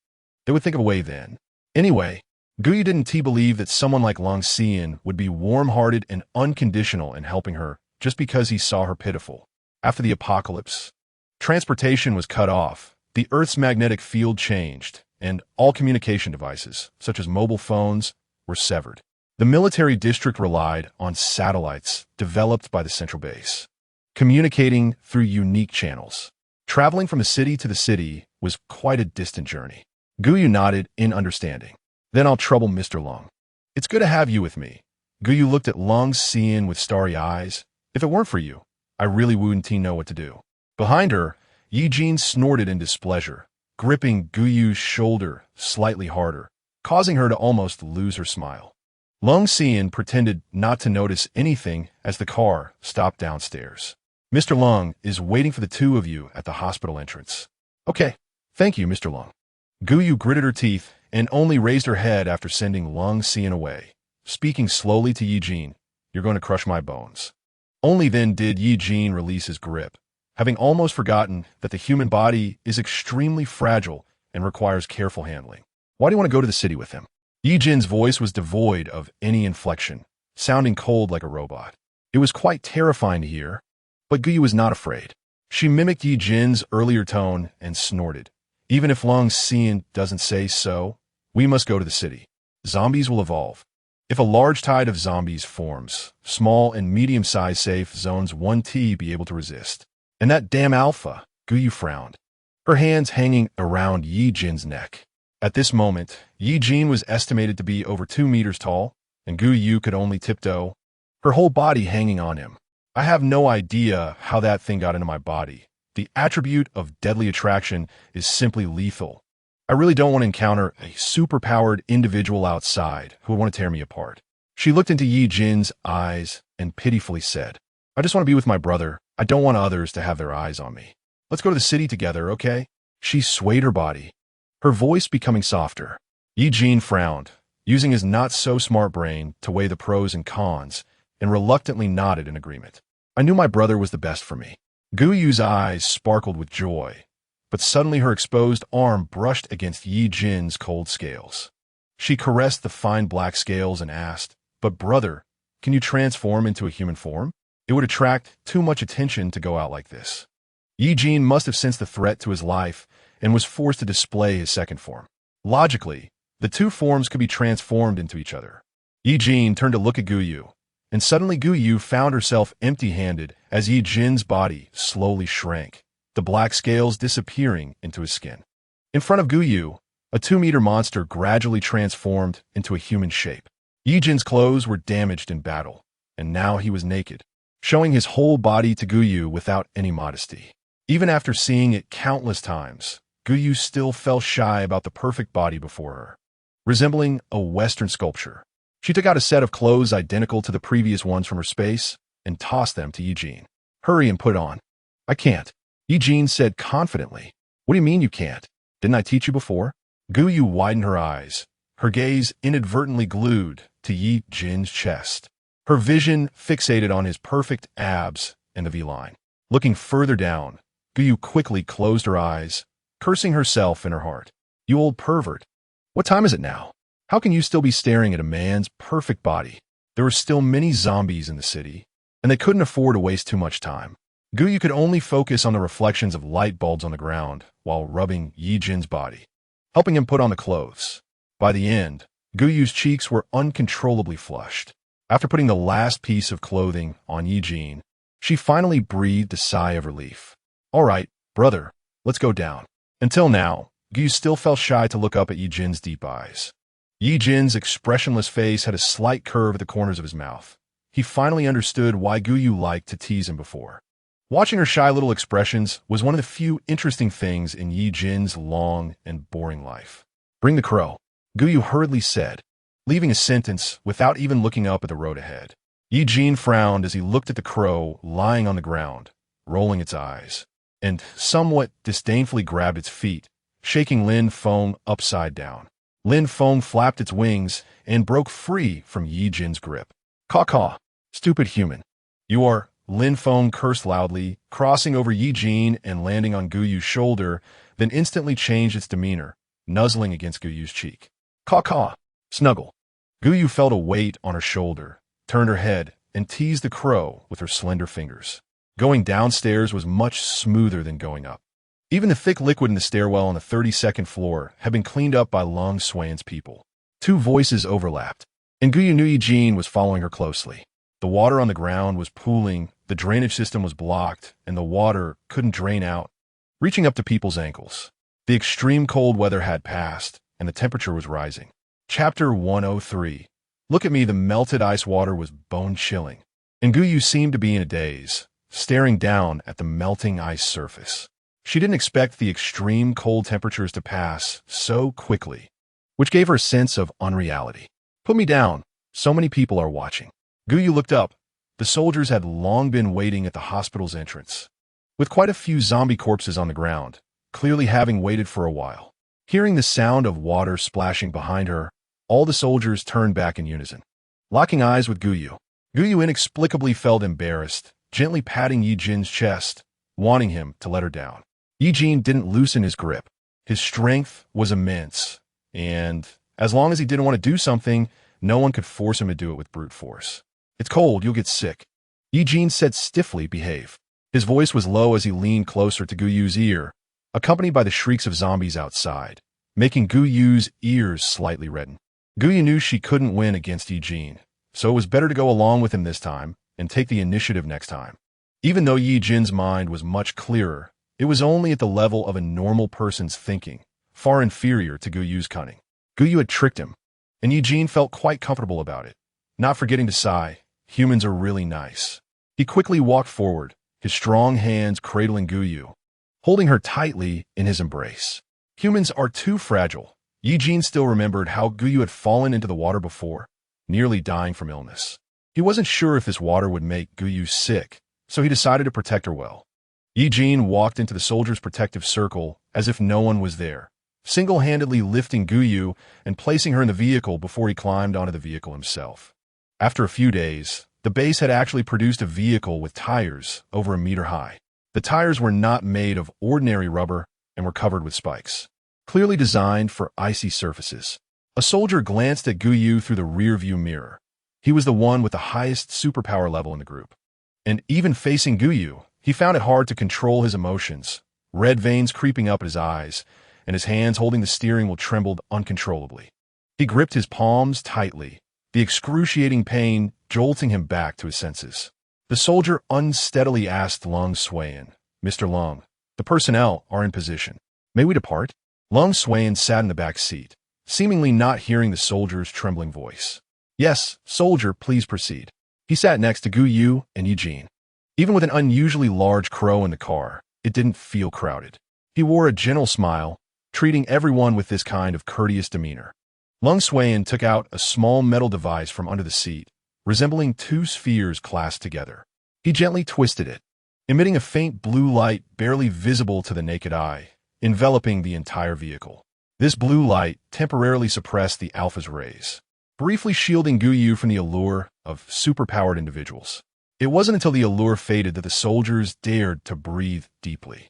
they would think of a way then. Anyway, Guyu didn't believe that someone like Long Xian would be warm-hearted and unconditional in helping her just because he saw her pitiful. After the apocalypse, transportation was cut off, the Earth's magnetic field changed, and all communication devices, such as mobile phones, were severed. The military district relied on satellites developed by the central base, communicating through unique channels. Traveling from the city to the city was quite a distant journey. Guyu nodded in understanding. Then I'll trouble Mr. Long. It's good to have you with me. Guyu looked at Long Xian with starry eyes. If it weren't for you, I really wouldn't know what to do. Behind her, Ye Jin snorted in displeasure, gripping Guyu's shoulder slightly harder, causing her to almost lose her smile. Long Xian pretended not to notice anything as the car stopped downstairs. Mr. Long is waiting for the two of you at the hospital entrance. Okay, thank you, Mr. Long. Guyu gritted her teeth and only raised her head after sending Long Xian away, speaking slowly to Ye Jin. You're going to crush my bones. Only then did Ye Jin release his grip, having almost forgotten that the human body is extremely fragile and requires careful handling. Why do you want to go to the city with him? Ye Jin's voice was devoid of any inflection, sounding cold like a robot. It was quite terrifying to hear, but Guyu was not afraid. She mimicked Ye Jin's earlier tone and snorted. Even if Long Xian doesn't say so, we must go to the city. Zombies will evolve. If a large tide of zombies forms, small and medium-sized safe zones won't be able to resist. And that damn alpha, Guyu frowned, her hands hanging around Ye Jin's neck. At this moment, Ye Jin was estimated to be over 2 meters tall, and Guyu could only tiptoe, her whole body hanging on him. I have no idea how that thing got into my body. The attribute of deadly attraction is simply lethal. I really don't want to encounter a superpowered individual outside who would want to tear me apart. She looked into Ye Jin's eyes and pitifully said, I just want to be with my brother. I don't want others to have their eyes on me. Let's go to the city together, okay? She swayed her body, her voice becoming softer. Ye Jin frowned, using his not-so-smart brain to weigh the pros and cons, and reluctantly nodded in agreement. I knew my brother was the best for me. Gu Yu's eyes sparkled with joy, but suddenly her exposed arm brushed against Ye Jin's cold scales. She caressed the fine black scales and asked, "But brother, can you transform into a human form? It would attract too much attention to go out like this." Ye Jin must have sensed the threat to his life and was forced to display his second form. Logically, the two forms could be transformed into each other. Ye Jin turned to look at Gu Yu, and suddenly Gu Yu found herself empty-handed as Ye Jin's body slowly shrank, the black scales disappearing into his skin. In front of Gu Yu, a 2-meter monster gradually transformed into a human shape. Ye Jin's clothes were damaged in battle, and now he was naked, showing his whole body to Gu Yu without any modesty. Even after seeing it countless times, Gu Yu still felt shy about the perfect body before her, resembling a Western sculpture. She took out a set of clothes identical to the previous ones from her space and tossed them to Ye Jin. "Hurry and put it on." "I can't," Ye Jin said confidently. "What do you mean you can't? Didn't I teach you before?" Gu Yu widened her eyes, her gaze inadvertently glued to Ye Jin's chest, her vision fixated on his perfect abs and the V-line. Looking further down, Gu Yu quickly closed her eyes, cursing herself in her heart. "You old pervert. What time is it now? How can you still be staring at a man's perfect body?" There were still many zombies in the city, and they couldn't afford to waste too much time. Gu Yu could only focus on the reflections of light bulbs on the ground while rubbing Ye Jin's body, helping him put on the clothes. By the end, Gu Yu's cheeks were uncontrollably flushed. After putting the last piece of clothing on Ye Jin, she finally breathed a sigh of relief. "All right, brother, let's go down." Until now, Gu Yu still felt shy to look up at Ye Jin's deep eyes. Ye Jin's expressionless face had a slight curve at the corners of his mouth. He finally understood why Gu Yu liked to tease him before. Watching her shy little expressions was one of the few interesting things in Ye Jin's long and boring life. "Bring the crow," Gu Yu hurriedly said, leaving a sentence without even looking up at the road ahead. Ye Jin frowned as he looked at the crow lying on the ground, rolling its eyes, and somewhat disdainfully grabbed its feet, shaking Lin Feng upside down. Lin Feng flapped its wings and broke free from Ye Jin's grip. "Caw-caw, stupid human. You are..." Lin Feng cursed loudly, crossing over Ye Jin and landing on Gu Yu's shoulder, then instantly changed its demeanor, nuzzling against Gu Yu's cheek. "Caw-caw, snuggle." Gu Yu felt a weight on her shoulder, turned her head, and teased the crow with her slender fingers. Going downstairs was much smoother than going up. Even the thick liquid in the stairwell on the 32nd floor had been cleaned up by Long Swan's people. Two voices overlapped, and Gu Yu knew Ye Jin was following her closely. The water on the ground was pooling, the drainage system was blocked, and the water couldn't drain out, reaching up to people's ankles. The extreme cold weather had passed, and the temperature was rising. Chapter 103. Look at me, the melted ice water was bone-chilling, and Gu Yu seemed to be in a daze, staring down at the melting ice surface. She didn't expect the extreme cold temperatures to pass so quickly, which gave her a sense of unreality. "Put me down. So many people are watching." Gu Yu looked up. The soldiers had long been waiting at the hospital's entrance, with quite a few zombie corpses on the ground, clearly having waited for a while. Hearing the sound of water splashing behind her, all the soldiers turned back in unison, locking eyes with Gu Yu. Gu Yu inexplicably felt embarrassed, gently patting Ye Jin's chest, wanting him to let her down. Ye Jin didn't loosen his grip. His strength was immense, and as long as he didn't want to do something, no one could force him to do it with brute force. "It's cold, you'll get sick," Ye Jin said stiffly. "Behave." His voice was low as he leaned closer to Gu Yu's ear, accompanied by the shrieks of zombies outside, making Gu Yu's ears slightly redden. Gu Yu knew she couldn't win against Ye Jin, so it was better to go along with him this time and take the initiative next time. Even though Ye Jin's mind was much clearer, it was only at the level of a normal person's thinking, far inferior to Gu Yu's cunning. Gu Yu had tricked him, and Ye Jin felt quite comfortable about it, not forgetting to sigh, "Humans are really nice." He quickly walked forward, his strong hands cradling Gu Yu, holding her tightly in his embrace. Humans are too fragile. Ye Jin still remembered how Gu Yu had fallen into the water before, nearly dying from illness. He wasn't sure if this water would make Gu Yu sick, so he decided to protect her well. Ye Jin walked into the soldier's protective circle as if no one was there, single-handedly lifting Guyu and placing her in the vehicle before he climbed onto the vehicle himself. After a few days, the base had actually produced a vehicle with tires over a meter high. The tires were not made of ordinary rubber and were covered with spikes, clearly designed for icy surfaces. A soldier glanced at Guyu through the rear-view mirror. He was the one with the highest superpower level in the group. And even facing Guyu, he found it hard to control his emotions, red veins creeping up at his eyes, and his hands holding the steering wheel trembled uncontrollably. He gripped his palms tightly, the excruciating pain jolting him back to his senses. The soldier unsteadily asked Lung Suan, "Mr. Lung, the personnel are in position. May we depart?" Lung Suan sat in the back seat, seemingly not hearing the soldier's trembling voice. "Yes, soldier, please proceed." He sat next to Guyu and Ye Jin. Even with an unusually large crow in the car, it didn't feel crowded. He wore a gentle smile, treating everyone with this kind of courteous demeanor. Lung Suan took out a small metal device from under the seat, resembling two spheres clasped together. He gently twisted it, emitting a faint blue light barely visible to the naked eye, enveloping the entire vehicle. This blue light temporarily suppressed the Alpha's rays, briefly shielding Guyu from the allure of superpowered individuals. It wasn't until the allure faded that the soldiers dared to breathe deeply.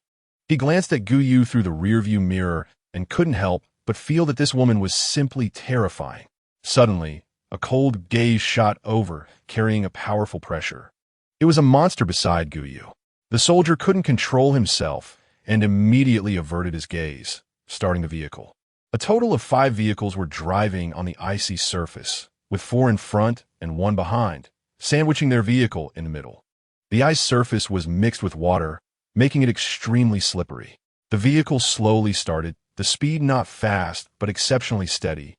He glanced at Guyu through the rearview mirror and couldn't help but feel that this woman was simply terrifying. Suddenly, a cold gaze shot over, carrying a powerful pressure. It was a monster beside Guyu. The soldier couldn't control himself and immediately averted his gaze, starting the vehicle. A total of 5 vehicles were driving on the icy surface, with 4 in front and 1 behind, sandwiching their vehicle in the middle. The ice surface was mixed with water, making it extremely slippery. The vehicle slowly started, the speed not fast but exceptionally steady,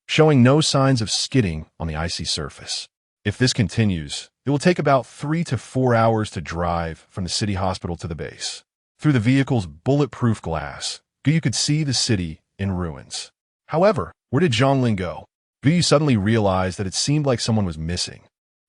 showing no signs of skidding on the icy surface. If this continues, it will take about 3 to 4 hours to drive from the city hospital to the base. Through the vehicle's bulletproof glass, Guyu could see the city in ruins. However, where did Zhonglin go? Guyu suddenly realized that it seemed like someone was missing.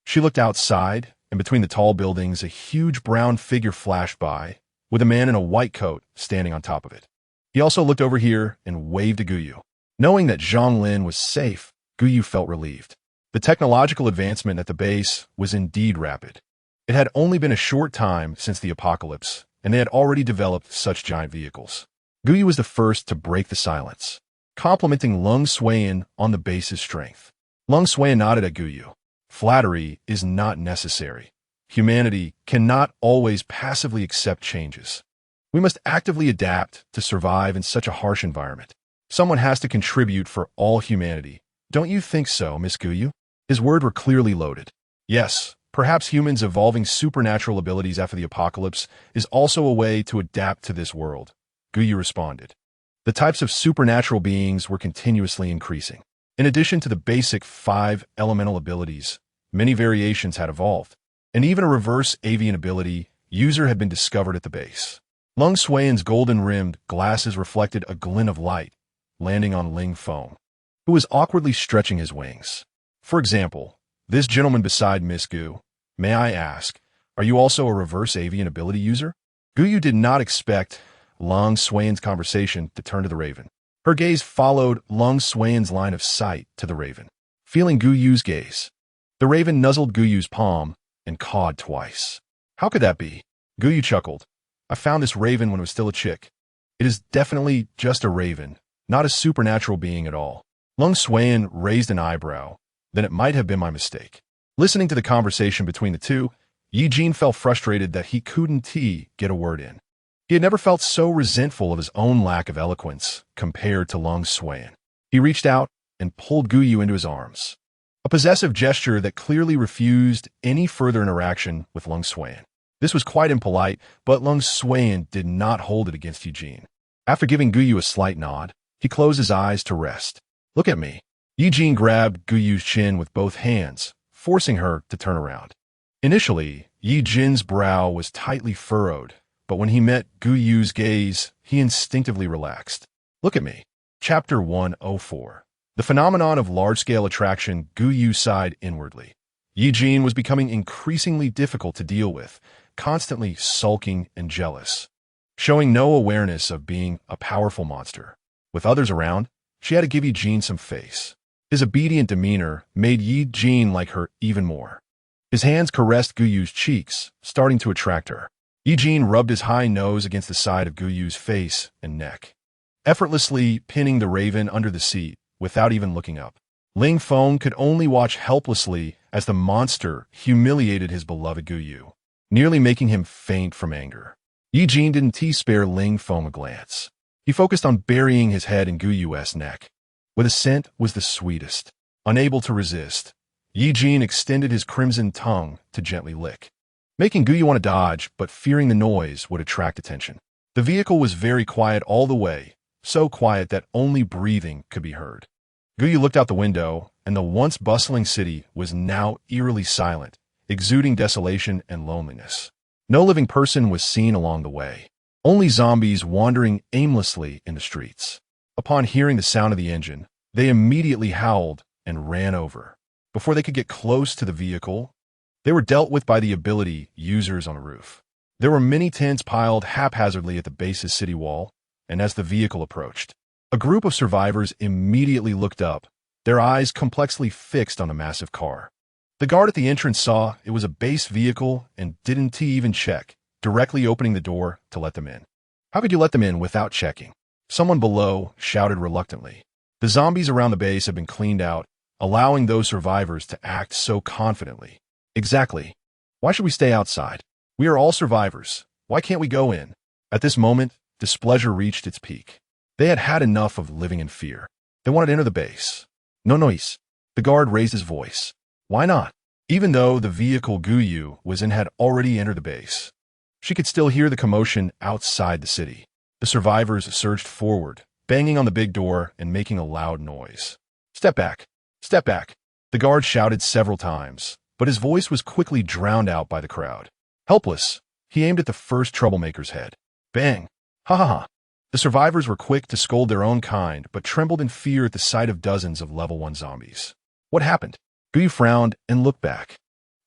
She looked outside, and between the tall buildings, a huge brown figure flashed by, with a man in a white coat standing on top of it. He also looked over here and waved to Guyu. Knowing that Zhonglin was safe, Guyu felt relieved. The technological advancement at the base was indeed rapid. It had only been a short time since the apocalypse, and they had already developed such giant vehicles. Guyu was the first to break the silence, complimenting Lung Suan on the base's strength. Lung Suan nodded at Guyu. Flattery is not necessary. Humanity cannot always passively accept changes. We must actively adapt to survive in such a harsh environment. Someone has to contribute for all humanity. Don't you think so, Miss Guyu? His words were clearly loaded. Yes, perhaps humans evolving supernatural abilities after the apocalypse is also a way to adapt to this world, Guyu responded. The types of supernatural beings were continuously increasing. In addition to the basic 5 elemental abilities, many variations had evolved, and even a reverse avian ability user had been discovered at the base. Lung Suan's golden-rimmed glasses reflected a glint of light, landing on Ling Feng, who was awkwardly stretching his wings. For example, this gentleman beside Miss Gu, may I ask, are you also a reverse avian ability user? Guyu did not expect Lung Suan's conversation to turn to the raven. Her gaze followed Lung Suan's line of sight to the raven. Feeling Guyu's gaze, the raven nuzzled Guyu's palm and cawed twice. How could that be? Guyu chuckled. I found this raven when it was still a chick. It is definitely just a raven, not a supernatural being at all. Lung Suan raised an eyebrow. Then it might have been my mistake. Listening to the conversation between the two, Ye Jin felt frustrated that he couldn't get a word in. He had never felt so resentful of his own lack of eloquence compared to Lung Suan. He reached out and pulled Guyu into his arms, a possessive gesture that clearly refused any further interaction with Lung Suan. This was quite impolite, but Lung Suan did not hold it against Ye Jin. After giving Guyu a slight nod, he closed his eyes to rest. Look at me. Ye Jin grabbed Guyu's chin with both hands, forcing her to turn around. Initially, Ye Jin's brow was tightly furrowed, but when he met Guyu's gaze, he instinctively relaxed. Look at me. Chapter 104. The phenomenon of large-scale attraction. Guyu sighed inwardly. Ye Jin was becoming increasingly difficult to deal with, constantly sulking and jealous, showing no awareness of being a powerful monster. With others around, she had to give Ye Jin some face. His obedient demeanor made Ye Jin like her even more. His hands caressed Guyu's cheeks, starting to attract her. Ye Jin rubbed his high nose against the side of Guyu's face and neck, effortlessly pinning the raven under the seat without even looking up. Ling Feng could only watch helplessly as the monster humiliated his beloved Guyu, nearly making him faint from anger. Ye Jin didn't spare Ling Feng a glance. He focused on burying his head in Guyu's neck, where the scent was the sweetest. Unable to resist, Ye Jin extended his crimson tongue to gently lick, making Guyu want to dodge, but fearing the noise would attract attention. The vehicle was very quiet all the way, so quiet that only breathing could be heard. Guyu looked out the window, and the once bustling city was now eerily silent, exuding desolation and loneliness. No living person was seen along the way, only zombies wandering aimlessly in the streets. Upon hearing the sound of the engine, they immediately howled and ran over. Before they could get close to the vehicle, they were dealt with by the ability users on the roof. There were many tents piled haphazardly at the base's city wall, and as the vehicle approached, a group of survivors immediately looked up, their eyes complexly fixed on the massive car. The guard at the entrance saw it was a base vehicle and didn't even check, directly opening the door to let them in. How could you let them in without checking? Someone below shouted reluctantly. The zombies around the base had been cleaned out, allowing those survivors to act so confidently. Exactly. Why should we stay outside? We are all survivors. Why can't we go in? At this moment, displeasure reached its peak. They had had enough of living in fear. They wanted to enter the base. No noise. The guard raised his voice. Why not? Even though the vehicle Guyu was in had already entered the base, she could still hear the commotion outside the city. The survivors surged forward, banging on the big door and making a loud noise. Step back. Step back. The guard shouted several times, but his voice was quickly drowned out by the crowd. Helpless, he aimed at the first troublemaker's head. Bang. Ha ha ha. The survivors were quick to scold their own kind, but trembled in fear at the sight of dozens of level 1 zombies. What happened? Guyu frowned and looked back.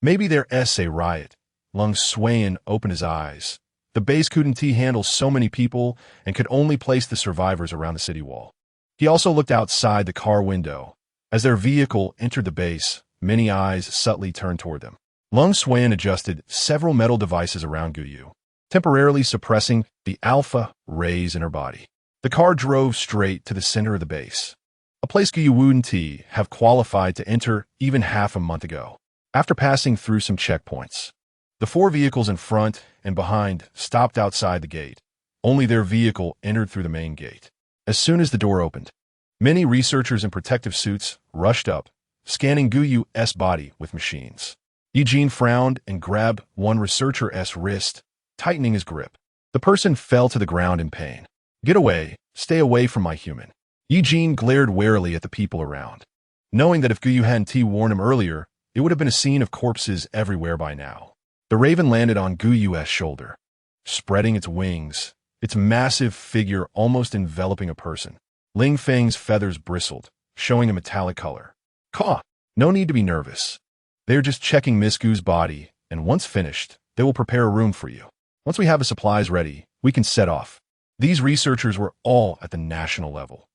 Maybe their a riot. Lung Swayan opened his eyes. The base couldn't handle so many people and could only place the survivors around the city wall. He also looked outside the car window. As their vehicle entered the base, many eyes subtly turned toward them. Lung Swayan adjusted several metal devices around Guyu, temporarily suppressing the alpha rays in her body. The car drove straight to the center of the base, a place Guyu wouldn't have qualified to enter even half a month ago. After passing through some checkpoints, the 4 vehicles in front and behind stopped outside the gate. Only their vehicle entered through the main gate. As soon as the door opened, many researchers in protective suits rushed up, scanning Guyu's body with machines. Ye Jin frowned and grabbed one researcher's wrist, tightening his grip. The person fell to the ground in pain. Get away. Stay away from my human. Ye Jin glared warily at the people around, knowing that if Guyu hadn't warned him earlier, it would have been a scene of corpses everywhere by now. The raven landed on Guyu's shoulder, spreading its wings, its massive figure almost enveloping a person. Ling Feng's feathers bristled, showing a metallic color. Caw! No need to be nervous. They are just checking Miss Gu's body, and once finished, they will prepare a room for you. Once we have the supplies ready, we can set off. These researchers were all at the national level.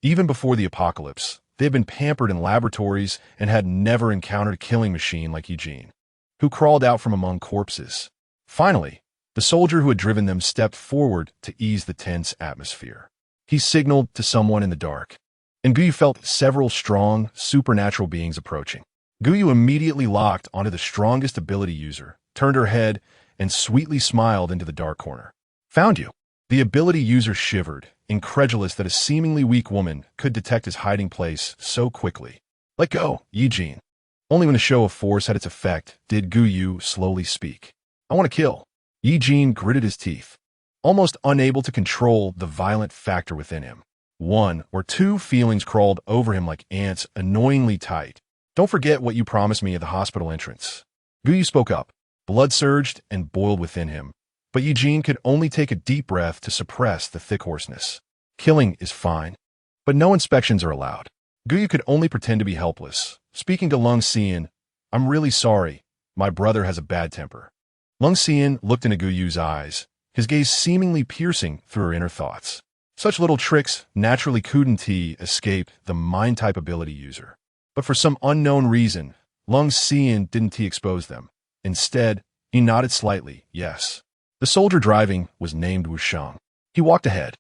Even before the apocalypse, they had been pampered in laboratories and had never encountered a killing machine like Ye Jin, who crawled out from among corpses. Finally, the soldier who had driven them stepped forward to ease the tense atmosphere. He signaled to someone in the dark, and Guyu felt several strong, supernatural beings approaching. Guyu immediately locked onto the strongest ability user, turned her head, and sweetly smiled into the dark corner. Found you. The ability user shivered, incredulous that a seemingly weak woman could detect his hiding place so quickly. Let go, Ye Jin. Only when a show of force had its effect did Guyu slowly speak. I want to kill. Ye Jin gritted his teeth, almost unable to control the violent factor within him. 1 or 2 feelings crawled over him like ants, annoyingly tight. Don't forget what you promised me at the hospital entrance. Guyu spoke up. Blood surged and boiled within him, but Ye Jin could only take a deep breath to suppress the thick hoarseness. Killing is fine, but no inspections are allowed. Guyu could only pretend to be helpless, speaking to Lung Xian, I'm really sorry. My brother has a bad temper. Lung Xian looked into Gu Yu's eyes, his gaze seemingly piercing through her inner thoughts. Such little tricks naturally couldn't escape the mind-type ability user. But for some unknown reason, Lung Xian didn't expose them. Instead, he nodded slightly, yes. The soldier driving was named Wusheng. He walked ahead,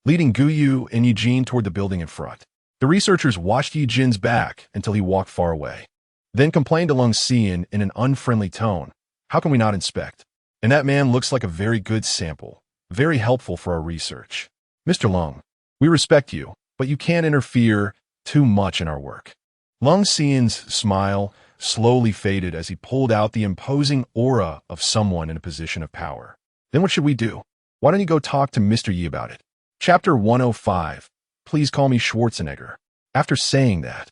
leading Gu Yu and Ye Jin toward the building in front. The researchers watched Ye Jin's back until he walked far away, then complained to Lung Xian in an unfriendly tone. How can we not inspect? And that man looks like a very good sample, very helpful for our research. Mr. Lung, we respect you, but you can't interfere too much in our work. Lung Xian's smile slowly faded as he pulled out the imposing aura of someone in a position of power. Then what should we do? Why don't you go talk to Mr. Yi about it? Chapter 105. Please call me Schwarzenegger. After saying that,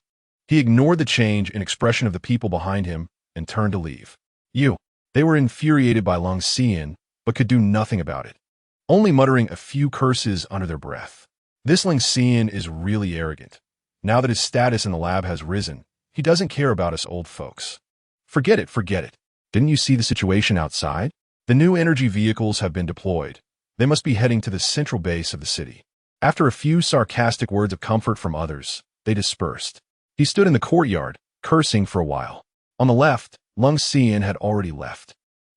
he ignored the change in expression of the people behind him and turned to leave. They were infuriated by Lung Xian, but could do nothing about it, only muttering a few curses under their breath. This Lung Xian is really arrogant. Now that his status in the lab has risen, he doesn't care about us old folks. Forget it. Didn't you see the situation outside? The new energy vehicles have been deployed. They must be heading to the central base of the city. After a few sarcastic words of comfort from others, they dispersed. He stood in the courtyard, cursing for a while. On the left, Lung Xian had already left.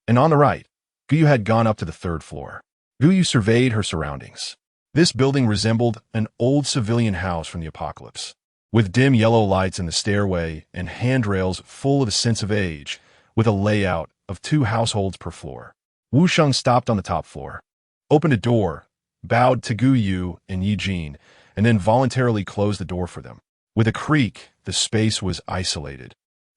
And on the right, Gu Yu had gone up to the third floor. Gu Yu surveyed her surroundings. This building resembled an old civilian house from the apocalypse, with dim yellow lights in the stairway and handrails full of a sense of age, with a layout of 2 households per floor. Wusheng stopped on the top floor, opened a door, bowed to Gu Yu and Ye Jin, and then voluntarily closed the door for them. With a creak, the space was isolated,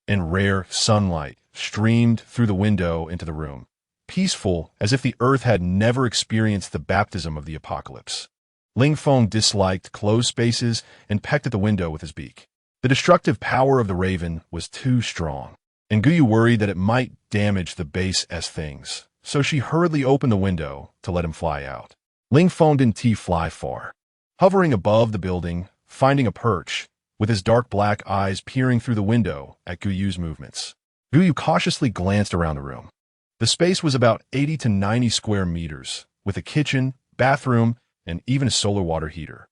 and rare sunlight streamed through the window into the room, peaceful as if the earth had never experienced the baptism of the apocalypse. Ling Feng disliked closed spaces and pecked at the window with his beak. The destructive power of the raven was too strong, and Gu Yu worried that it might damage the base as things, so she hurriedly opened the window to let him fly out. Ling Feng didn't fly far. Hovering above the building, finding a perch, with his dark black eyes peering through the window at Gu Yu's movements. Gu Yu cautiously glanced around the room. The space was about 80 to 90 square meters, with a kitchen, bathroom, and even a solar water heater.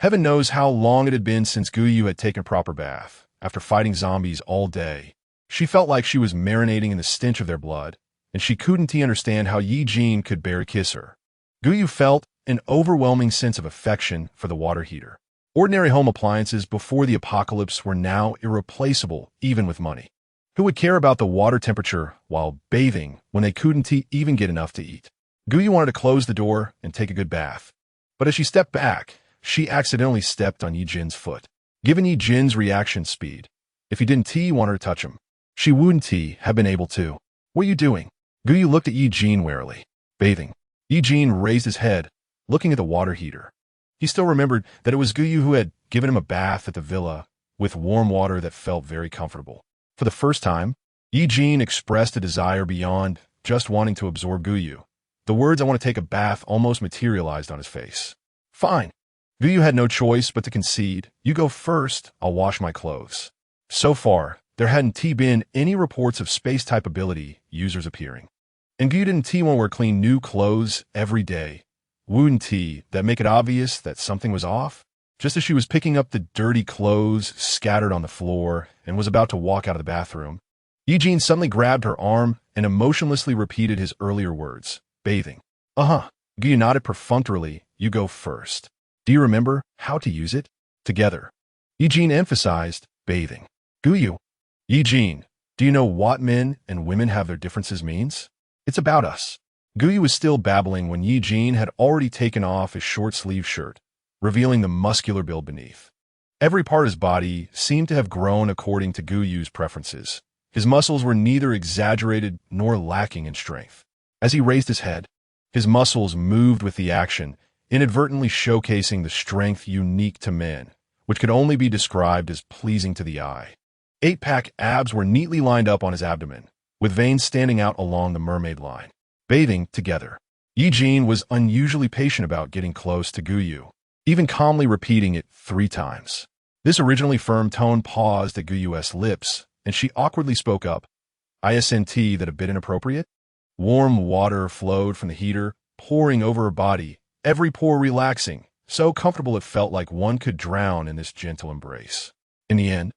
Heaven knows how long it had been since Gu Yu had taken a proper bath. After fighting zombies all day, she felt like she was marinating in the stench of their blood, and she couldn't understand how Ye Jin could bear to kiss her. Gu Yu felt an overwhelming sense of affection for the water heater. Ordinary home appliances before the apocalypse were now irreplaceable, even with money. Who would care about the water temperature while bathing when they couldn't even get enough to eat? Gu Yu wanted to close the door and take a good bath. But as she stepped back, she accidentally stepped on Ye Jin's foot. Given Ye Jin's reaction speed, if he didn't want her to touch him, she wouldn't have been able to. What are you doing? Gu Yu looked at Ye Jin warily. Bathing. Ye Jin raised his head, looking at the water heater. He still remembered that it was Gu Yu who had given him a bath at the villa with warm water that felt very comfortable. For the first time, Ye Jin expressed a desire beyond just wanting to absorb Gu Yu. The words "I want to take a bath" almost materialized on his face. Fine. Gu Yu had no choice but to concede. You go first, I'll wash my clothes. So far, there hadn't been any reports of space-type ability users appearing. And Gu Yu didn't want to wear clean new clothes every day. Wouldn't that make it obvious that something was off? Just as she was picking up the dirty clothes scattered on the floor and was about to walk out of the bathroom, Ye Jin suddenly grabbed her arm and emotionlessly repeated his earlier words. Bathing. Gu Yu nodded perfunctorily. You go first. Do you remember how to use it? Together. Ye Jin emphasized, bathing. Gu Yu. Ye Jin, do you know what men and women have their differences means? It's about us. Gu Yu was still babbling when Ye Jin had already taken off his short-sleeved shirt, revealing the muscular build beneath. Every part of his body seemed to have grown according to Gu Yu's preferences. His muscles were neither exaggerated nor lacking in strength. As he raised his head, his muscles moved with the action, inadvertently showcasing the strength unique to men, which could only be described as pleasing to the eye. 8-pack abs were neatly lined up on his abdomen, with veins standing out along the mermaid line. Bathing together. Ye Jin was unusually patient about getting close to Gu Yu, even calmly repeating it 3 times. This originally firm tone paused at Gu Yu's lips, and she awkwardly spoke up. "Isn't that a bit inappropriate?" Warm water flowed from the heater, pouring over her body, every pore relaxing, so comfortable it felt like one could drown in this gentle embrace. In the end,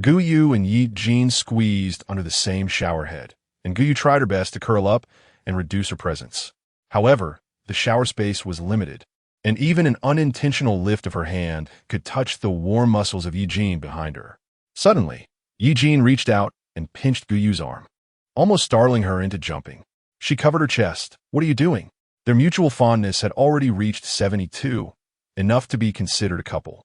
Guyu and Ye Jin squeezed under the same shower head, and Guyu tried her best to curl up and reduce her presence. However, the shower space was limited, and even an unintentional lift of her hand could touch the warm muscles of Ye Jin behind her. Suddenly, Ye Jin reached out and pinched Guyu's arm, almost startling her into jumping. She covered her chest. "What are you doing?" Their mutual fondness had already reached 72, enough to be considered a couple.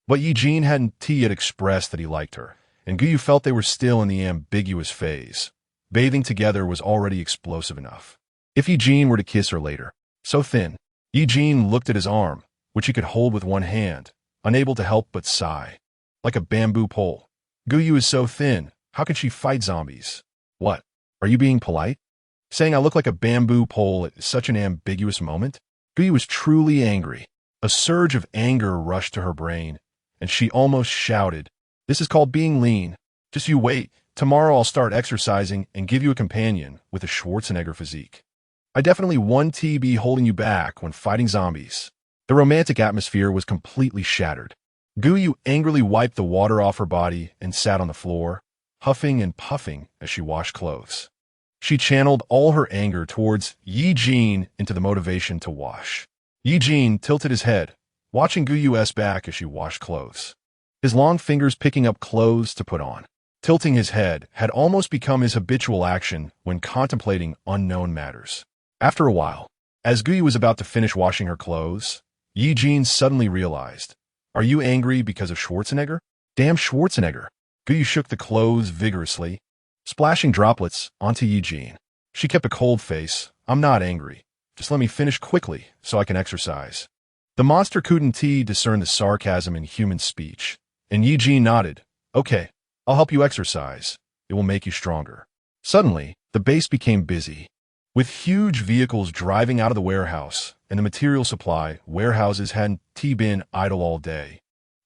But Ye Jin hadn't yet expressed that he liked her, and Guyu felt they were still in the ambiguous phase. Bathing together was already explosive enough. If Ye Jin were to kiss her later, so thin, Ye Jin looked at his arm, which he could hold with one hand, unable to help but sigh. Like a bamboo pole. Guyu is so thin, how can she fight zombies? What? Are you being polite? Saying I look like a bamboo pole at such an ambiguous moment? Guyu was truly angry. A surge of anger rushed to her brain, and she almost shouted, "This is called being lean. Just you wait. Tomorrow I'll start exercising and give you a companion with a Schwarzenegger physique. I definitely won't be holding you back when fighting zombies." The romantic atmosphere was completely shattered. Guyu angrily wiped the water off her body and sat on the floor, huffing and puffing as she washed clothes. She channeled all her anger towards Ye Jin into the motivation to wash. Ye Jin tilted his head, watching Guyu's back as she washed clothes. His long fingers picking up clothes to put on. Tilting his head had almost become his habitual action when contemplating unknown matters. After a while, as Guyu was about to finish washing her clothes, Ye Jin suddenly realized, "Are you angry because of Schwarzenegger?" "Damn Schwarzenegger." Guyu shook the clothes vigorously, splashing droplets onto Ye Jin. She kept a cold face. "I'm not angry. Just let me finish quickly so I can exercise." The monster couldn't discern the sarcasm in human speech, and Ye Jin nodded. "Okay, I'll help you exercise. It will make you stronger." Suddenly, the base became busy. With huge vehicles driving out of the warehouse and the material supply, warehouses hadn't been idle all day.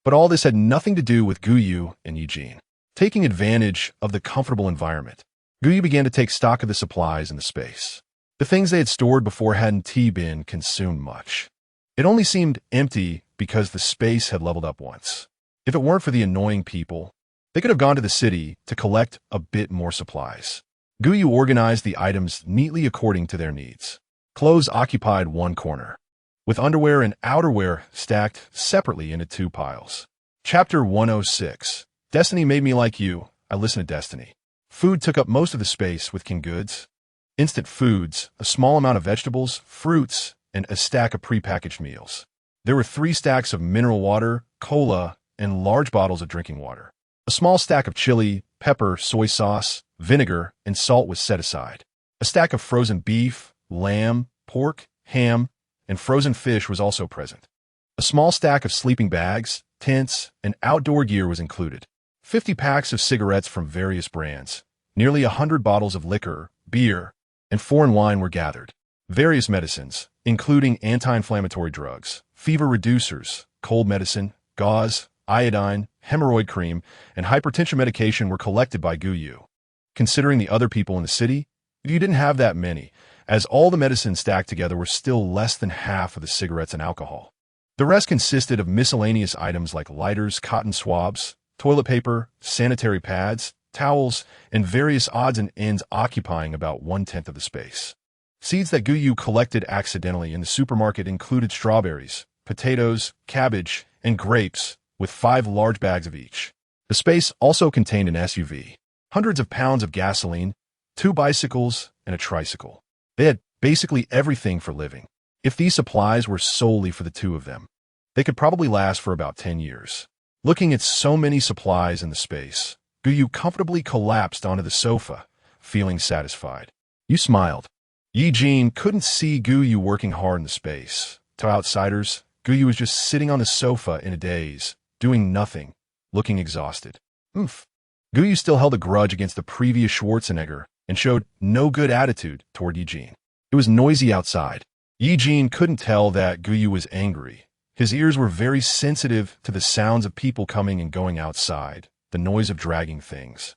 But all this had nothing to do with Guyu and Ye Jin. Taking advantage of the comfortable environment, Guyu began to take stock of the supplies in the space. The things they had stored before hadn't been consumed much. It only seemed empty because the space had leveled up once. If it weren't for the annoying people, they could have gone to the city to collect a bit more supplies. Guyu organized the items neatly according to their needs. Clothes occupied one corner, with underwear and outerwear stacked separately into two piles. Chapter 106. Destiny made me like you. I listened to Destiny. Food took up most of the space with King Goods. Instant foods, a small amount of vegetables, fruits, and a stack of prepackaged meals. There were 3 stacks of mineral water, cola, and large bottles of drinking water. A small stack of chili, pepper, soy sauce, vinegar, and salt was set aside. A stack of frozen beef, lamb, pork, ham, and frozen fish was also present. A small stack of sleeping bags, tents, and outdoor gear was included. 50 packs of cigarettes from various brands. Nearly 100 bottles of liquor, beer, and foreign wine were gathered. Various medicines, including anti-inflammatory drugs, fever reducers, cold medicine, gauze, iodine, hemorrhoid cream, and hypertension medication were collected by Guyu. Considering the other people in the city, you didn't have that many, as all the medicines stacked together were still less than half of the cigarettes and alcohol. The rest consisted of miscellaneous items like lighters, cotton swabs, toilet paper, sanitary pads, towels, and various odds and ends occupying about 1/10 of the space. Seeds that Guyu collected accidentally in the supermarket included strawberries, potatoes, cabbage, and grapes, with 5 large bags of each. The space also contained an SUV, hundreds of pounds of gasoline, 2 bicycles, and a tricycle. They had basically everything for living. If these supplies were solely for the 2 of them, they could probably last for about 10 years. Looking at so many supplies in the space, Guyu comfortably collapsed onto the sofa, feeling satisfied. You smiled. Ye Jin couldn't see Guyu working hard in the space. To outsiders, Guyu was just sitting on the sofa in a daze, doing nothing, looking exhausted. Guyu still held a grudge against the previous Schwarzenegger and showed no good attitude toward Ye Jin. It was noisy outside. Ye Jin couldn't tell that Guyu was angry. His ears were very sensitive to the sounds of people coming and going outside, the noise of dragging things.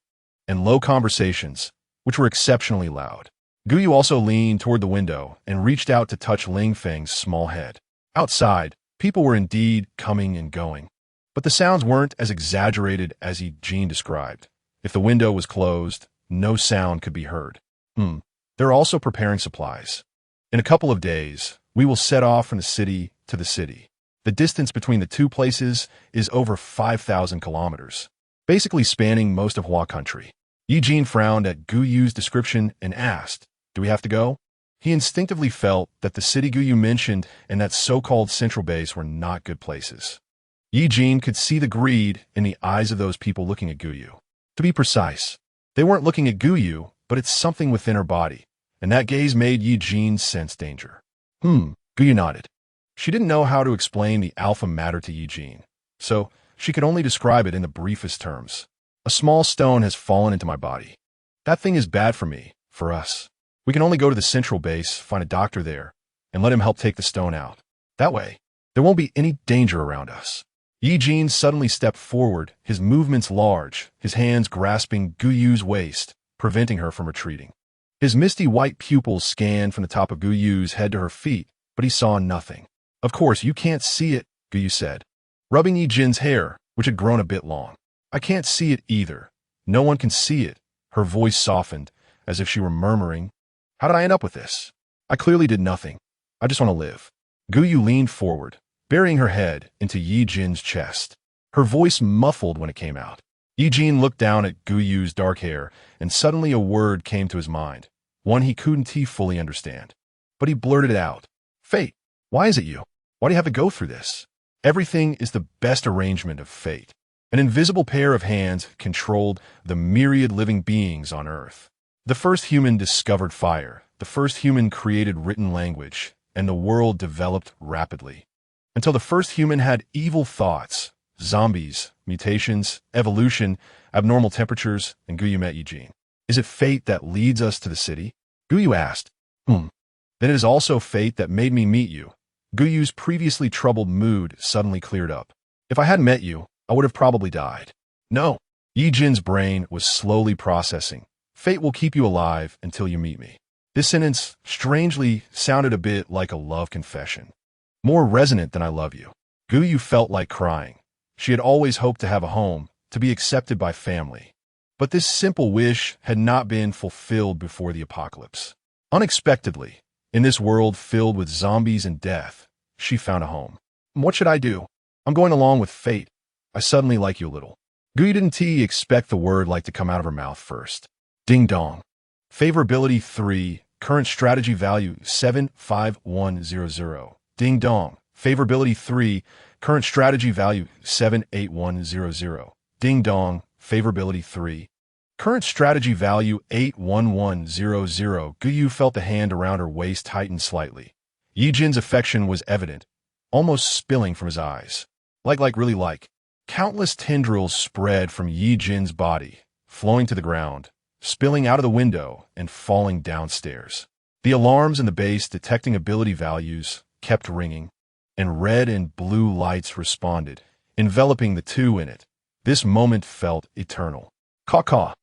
and low conversations, which were exceptionally loud. Guyu also leaned toward the window and reached out to touch Ling Feng's small head. Outside, people were indeed coming and going. But the sounds weren't as exaggerated as Ye Jin described. If the window was closed, no sound could be heard. They're also preparing supplies. In a couple of days, we will set off from the city to the city. The distance between the two places is over 5,000 kilometers, basically spanning most of Hua country. Ye Jin frowned at Guyu's description and asked, "Do we have to go?" He instinctively felt that the city Guyu mentioned and that so-called central base were not good places. Ye Jin could see the greed in the eyes of those people looking at Guyu. To be precise, they weren't looking at Guyu, but at something within her body, and that gaze made Ye Jin sense danger. Guyu nodded. She didn't know how to explain the alpha matter to Ye Jin, so she could only describe it in the briefest terms. A small stone has fallen into my body. That thing is bad for me, for us. We can only go to the central base, find a doctor there, and let him help take the stone out. That way, there won't be any danger around us. Ye Jin suddenly stepped forward, his movements large, his hands grasping Guyu's waist, preventing her from retreating. His misty white pupils scanned from the top of Guyu's head to her feet, but he saw nothing. "Of course, you can't see it," Guyu said, rubbing Ye Jin's hair, which had grown a bit long. "I can't see it either. No one can see it." Her voice softened, as if she were murmuring, "How did I end up with this? I clearly did nothing. I just want to live." Guyu leaned forward, burying her head into Ye Jin's chest. Her voice muffled when it came out. Ye Jin looked down at Guyu's dark hair, and suddenly a word came to his mind, one he couldn't fully understand. But he blurted it out. "Fate. Why is it you? Why do you have to go through this?" Everything is the best arrangement of fate. An invisible pair of hands controlled the myriad living beings on Earth. The first human discovered fire, the first human created written language, and the world developed rapidly. Until the first human had evil thoughts, zombies, mutations, evolution, abnormal temperatures, and Guyu met Ye Jin. "Is it fate that leads us to the city?" Guyu asked. Then it is also fate that made me meet you." Guyu's previously troubled mood suddenly cleared up. "If I hadn't met you, I would have probably died." "No." Ye Jin's brain was slowly processing. "Fate will keep you alive until you meet me." This sentence, strangely, sounded a bit like a love confession. More resonant than "I love you." Guyu felt like crying. She had always hoped to have a home, to be accepted by family. But this simple wish had not been fulfilled before the apocalypse. Unexpectedly, in this world filled with zombies and death, she found a home. "What should I do? I'm going along with fate. I suddenly like you a little." Guyu didn't expect the word like to come out of her mouth first. Ding dong. Favorability 3, current strategy value 75100. Ding dong. Favorability 3, current strategy value 78100. Ding dong. Favorability 3. Current strategy value 81100. Guyu felt the hand around her waist tighten slightly. Ye Jin's affection was evident, almost spilling from his eyes. Really like. Countless tendrils spread from Ye Jin's body, flowing to the ground, spilling out of the window, and falling downstairs. The alarms in the base detecting ability values kept ringing, and red and blue lights responded, enveloping the two in it. This moment felt eternal. Caw-caw.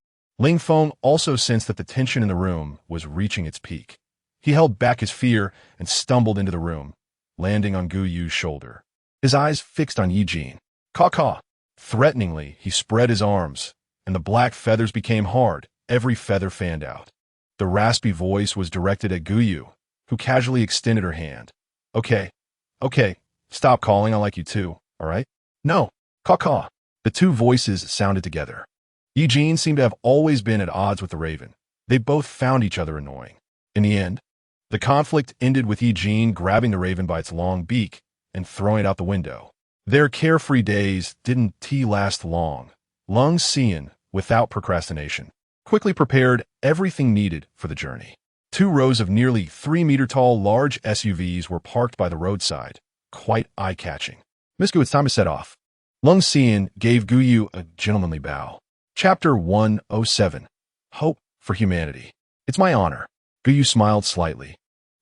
Ling Feng also sensed that the tension in the room was reaching its peak. He held back his fear and stumbled into the room, landing on Guyu's shoulder. His eyes fixed on Ye Jin. Caw-caw. Threateningly, he spread his arms, and the black feathers became hard, every feather fanned out. The raspy voice was directed at Guyu, who casually extended her hand. Okay, stop calling, I like you too, all right? No, caw-caw. The two voices sounded together. Ye Jin seemed to have always been at odds with the raven. They both found each other annoying. In the end, the conflict ended with Ye Jin grabbing the raven by its long beak and throwing it out the window. Their carefree days didn't last long. Lung Xian, without procrastination, quickly prepared everything needed for the journey. 2 rows of nearly 3-meter-tall large SUVs were parked by the roadside, quite eye-catching. "Miss Gu, it's time to set off." Lung Xian gave Guyu a gentlemanly bow. Chapter 107. Hope for Humanity. "It's my honor." Guyu smiled slightly,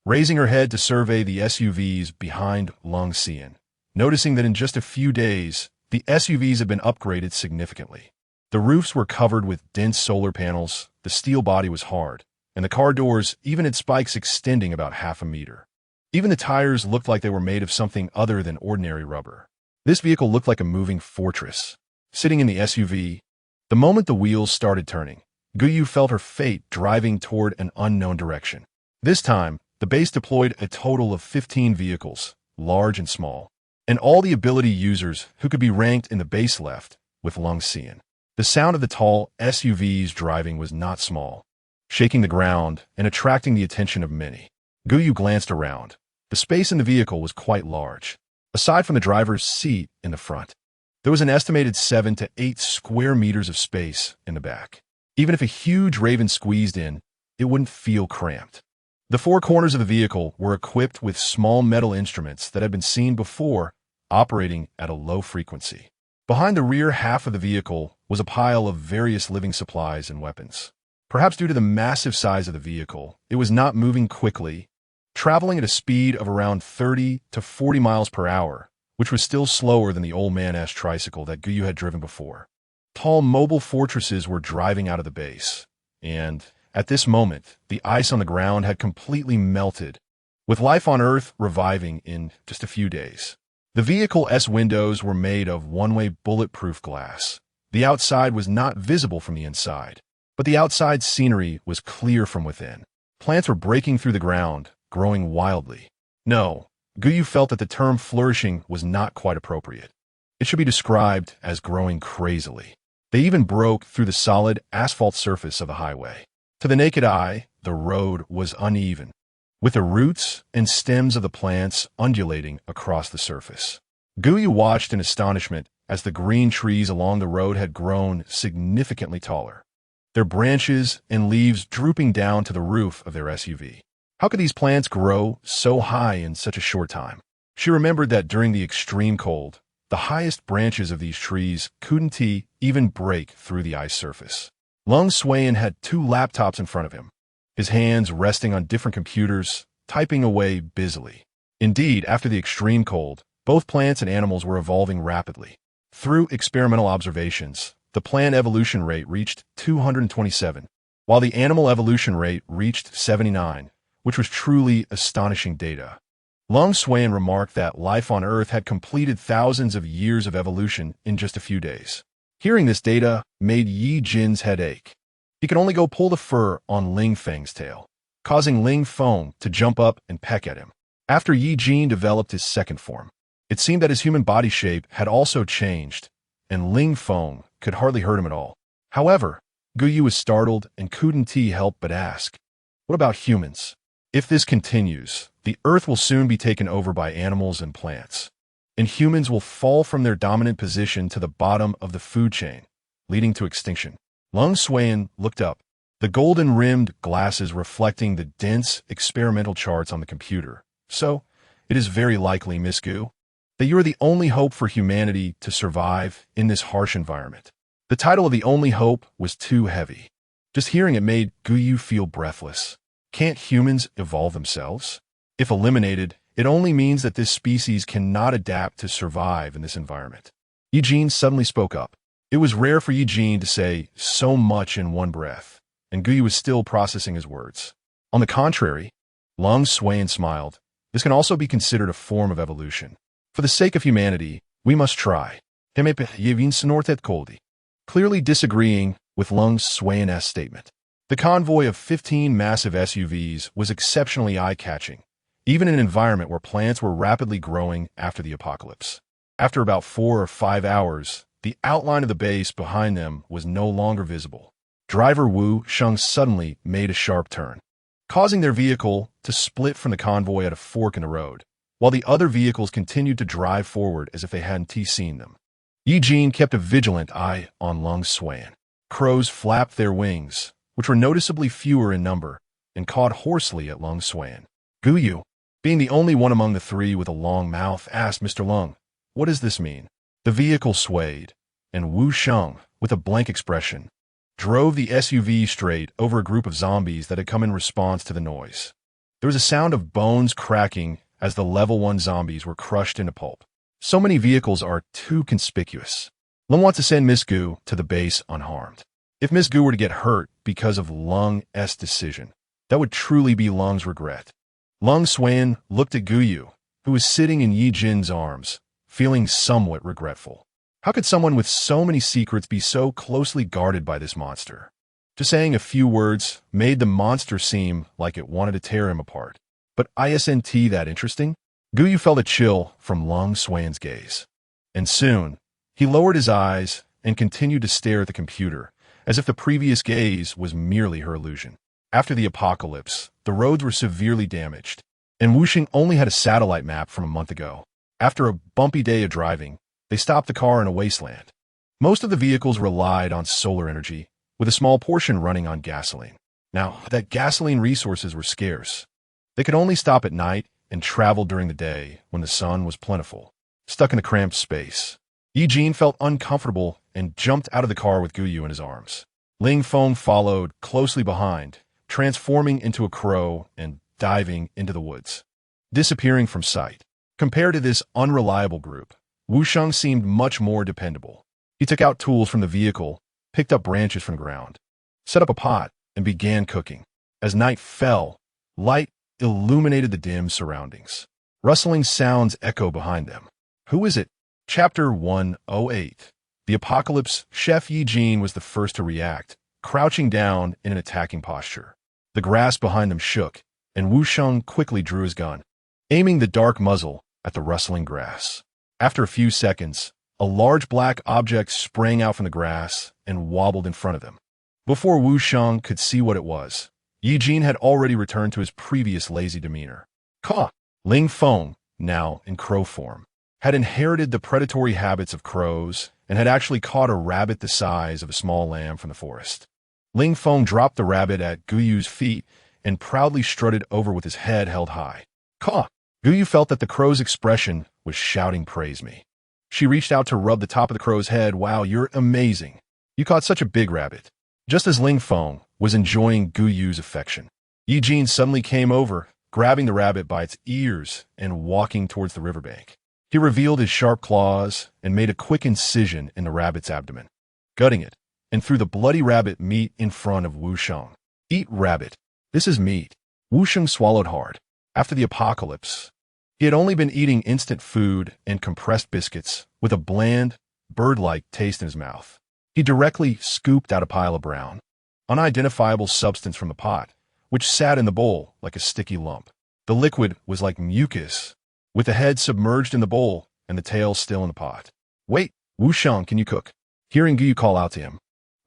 raising her head to survey the SUVs behind Lung Xian, noticing that in just a few days, the SUVs had been upgraded significantly. The roofs were covered with dense solar panels, the steel body was hard, and the car doors even had spikes extending about half a meter. Even the tires looked like they were made of something other than ordinary rubber. This vehicle looked like a moving fortress. Sitting in the SUV, the moment the wheels started turning, Guyu felt her fate driving toward an unknown direction. This time, the base deployed a total of 15 vehicles, large and small, and all the ability users who could be ranked in the base left with Lung Xian. The sound of the tall SUVs driving was not small, shaking the ground and attracting the attention of many. Guyu glanced around. The space in the vehicle was quite large. Aside from the driver's seat in the front, there was an estimated 7 to 8 square meters of space in the back. Even if a huge Raven squeezed in, it wouldn't feel cramped. The four corners of the vehicle were equipped with small metal instruments that had been seen before, operating at a low frequency. Behind the rear half of the vehicle was a pile of various living supplies and weapons. Perhaps due to the massive size of the vehicle, it was not moving quickly, traveling at a speed of around 30 to 40 miles per hour, which was still slower than the old man-ass tricycle that Guyu had driven before. Tall mobile fortresses were driving out of the base, and at this moment, the ice on the ground had completely melted, with life on Earth reviving in just a few days. The vehicle's windows were made of one-way bulletproof glass. The outside was not visible from the inside, but the outside scenery was clear from within. Plants were breaking through the ground, growing wildly. No, Guyu felt that the term flourishing was not quite appropriate. It should be described as growing crazily. They even broke through the solid asphalt surface of the highway. To the naked eye, the road was uneven, with the roots and stems of the plants undulating across the surface. Guyu watched in astonishment as the green trees along the road had grown significantly taller, their branches and leaves drooping down to the roof of their SUV. How could these plants grow so high in such a short time? She remembered that during the extreme cold, the highest branches of these trees couldn't even break through the ice surface. Lung Xuan had 2 laptops in front of him, his hands resting on different computers, typing away busily. Indeed, after the extreme cold, both plants and animals were evolving rapidly. Through experimental observations, the plant evolution rate reached 227, while the animal evolution rate reached 79, which was truly astonishing data. Lung Xuan remarked that life on Earth had completed thousands of years of evolution in just a few days. Hearing this data made Ye Jin's head ache. He could only go pull the fur on Ling Feng's tail, causing Ling Feng to jump up and peck at him. After Ye Jin developed his second form, it seemed that his human body shape had also changed, and Ling Feng could hardly hurt him at all. However, Guyu was startled and couldn't help but ask, "What about humans? If this continues, the Earth will soon be taken over by animals and plants, and humans will fall from their dominant position to the bottom of the food chain, leading to extinction." Lung Xuan looked up, the golden-rimmed glasses reflecting the dense experimental charts on the computer. "So, it is very likely, Miss Gu, that you are the only hope for humanity to survive in this harsh environment." The title of the only hope was too heavy. Just hearing it made Guyu feel breathless. Can't humans evolve themselves? If eliminated, it only means that this species cannot adapt to survive in this environment. Ye Jin suddenly spoke up. It was rare for Ye Jin to say so much in one breath, and Guyu was still processing his words. On the contrary, Lung Xuan smiled. This can also be considered a form of evolution. For the sake of humanity, we must try. Clearly disagreeing with Lung Xuan's statement. The convoy of 15 massive SUVs was exceptionally eye-catching, even in an environment where plants were rapidly growing after the apocalypse. After about 4 or 5 hours, the outline of the base behind them was no longer visible. Driver Wu Sheng suddenly made a sharp turn, causing their vehicle to split from the convoy at a fork in the road, while the other vehicles continued to drive forward as if they hadn't seen them. Ye Jin kept a vigilant eye on Lung Xuan. Crows flapped their wings, which were noticeably fewer in number, and cawed hoarsely at Lung Xuan. Guyu, being the only one among the three with a long mouth, asked Mr. Lung, "What does this mean?" The vehicle swayed, and Wu Sheng, with a blank expression, drove the SUV straight over a group of zombies that had come in response to the noise. There was a sound of bones cracking as the level 1 zombies were crushed into pulp. So many vehicles are too conspicuous. Lung wants to send Miss Gu to the base unharmed. If Miss Gu were to get hurt because of Lung's decision, that would truly be Lung's regret. Lung Xuan looked at Guyu, who was sitting in Ye Jin's arms, feeling somewhat regretful. How could someone with so many secrets be so closely guarded by this monster? Just saying a few words made the monster seem like it wanted to tear him apart. But isn't that interesting? Guyu felt a chill from Lung Xuan's gaze. And soon, he lowered his eyes and continued to stare at the computer, as if the previous gaze was merely her illusion. After the apocalypse, the roads were severely damaged, and Wuxing only had a satellite map from a month ago. After a bumpy day of driving, they stopped the car in a wasteland. Most of the vehicles relied on solar energy, with a small portion running on gasoline. Now, that gasoline resources were scarce. They could only stop at night and travel during the day when the sun was plentiful. Stuck in a cramped space, Ye Jin felt uncomfortable and jumped out of the car with Guyu in his arms. Ling Feng followed closely behind, transforming into a crow and diving into the woods, disappearing from sight. Compared to this unreliable group, Wusheng seemed much more dependable. He took out tools from the vehicle, picked up branches from the ground, set up a pot, and began cooking. As night fell, light illuminated the dim surroundings. Rustling sounds echo behind them. Who is it? Chapter 108. The Apocalypse. Chef Ye Jin was the first to react, crouching down in an attacking posture. The grass behind them shook, and Wusheng quickly drew his gun, aiming the dark muzzle at the rustling grass. After a few seconds, a large black object sprang out from the grass and wobbled in front of them. Before Wusheng could see what it was, Ye Jin had already returned to his previous lazy demeanor. Caw! Ling Feng, now in crow form, had inherited the predatory habits of crows and had actually caught a rabbit the size of a small lamb from the forest. Ling Feng dropped the rabbit at Guyu's feet and proudly strutted over with his head held high. Caw! Guyu felt that the crow's expression was shouting praise me. She reached out to rub the top of the crow's head. Wow, you're amazing. You caught such a big rabbit. Just as Ling Feng was enjoying Guyu's affection, Ye Jin suddenly came over, grabbing the rabbit by its ears and walking towards the riverbank. He revealed his sharp claws and made a quick incision in the rabbit's abdomen, gutting it, and threw the bloody rabbit meat in front of Wusheng. Eat rabbit. This is meat. Wusheng swallowed hard. After the apocalypse, he had only been eating instant food and compressed biscuits with a bland, bird-like taste in his mouth. He directly scooped out a pile of brown, unidentifiable substance from the pot, which sat in the bowl like a sticky lump. The liquid was like mucus, with the head submerged in the bowl and the tail still in the pot. Wait, Wusheng, can you cook? Hearing Guyu call out to him,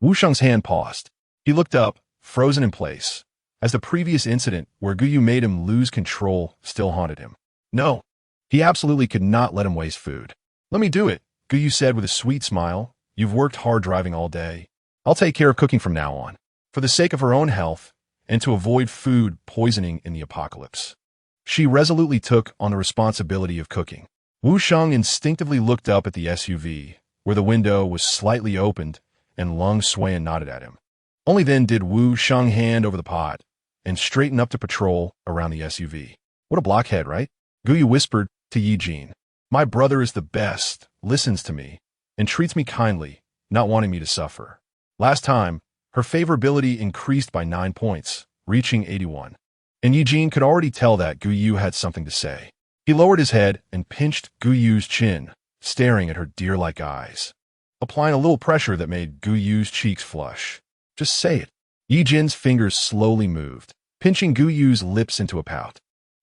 Wusheng's hand paused. He looked up, frozen in place, as the previous incident where Guyu made him lose control still haunted him. No, he absolutely could not let him waste food. Let me do it, Guyu said with a sweet smile. You've worked hard driving all day. I'll take care of cooking from now on, for the sake of her own health and to avoid food poisoning in the apocalypse. She resolutely took on the responsibility of cooking. Wusheng instinctively looked up at the SUV, where the window was slightly opened, and Lung Xuan nodded at him. Only then did Wusheng hand over the pot and straighten up to patrol around the SUV. What a blockhead, right? Guyu whispered to Ye Jin. My brother is the best, listens to me, and treats me kindly, not wanting me to suffer. Last time, her favorability increased by 9 points, reaching 81. And Ye Jin could already tell that Guyu had something to say. He lowered his head and pinched Guyu's chin, staring at her deer-like eyes, applying a little pressure that made Guyu's cheeks flush. Just say it. Ye Jin's fingers slowly moved, pinching Guyu's lips into a pout.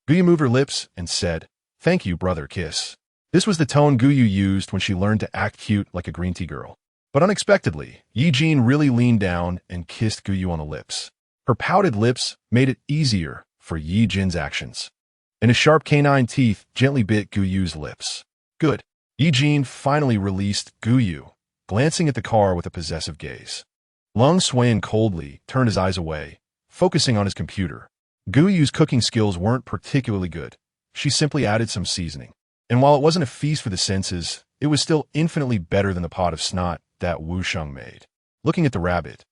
Guyu moved her lips and said, Thank you, brother, kiss. This was the tone Guyu used when she learned to act cute like a green tea girl. But unexpectedly, Ye Jin really leaned down and kissed Guyu on the lips. Her pouted lips made it easier for Ye Jin's actions, and his sharp canine teeth gently bit Guyu's lips. Good. Ye Jin finally released Guyu, glancing at the car with a possessive gaze. Lung Xuan coldly turned his eyes away, focusing on his computer. Guyu's cooking skills weren't particularly good. She simply added some seasoning. And while it wasn't a feast for the senses, it was still infinitely better than the pot of snot that Wusheng made. Looking at the rabbit,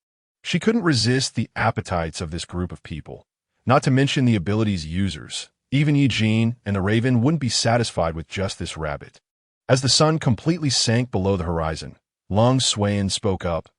she couldn't resist the appetites of this group of people, not to mention the abilities users. Even Ye Jin and the raven wouldn't be satisfied with just this rabbit. As the sun completely sank below the horizon, Long Suan spoke up.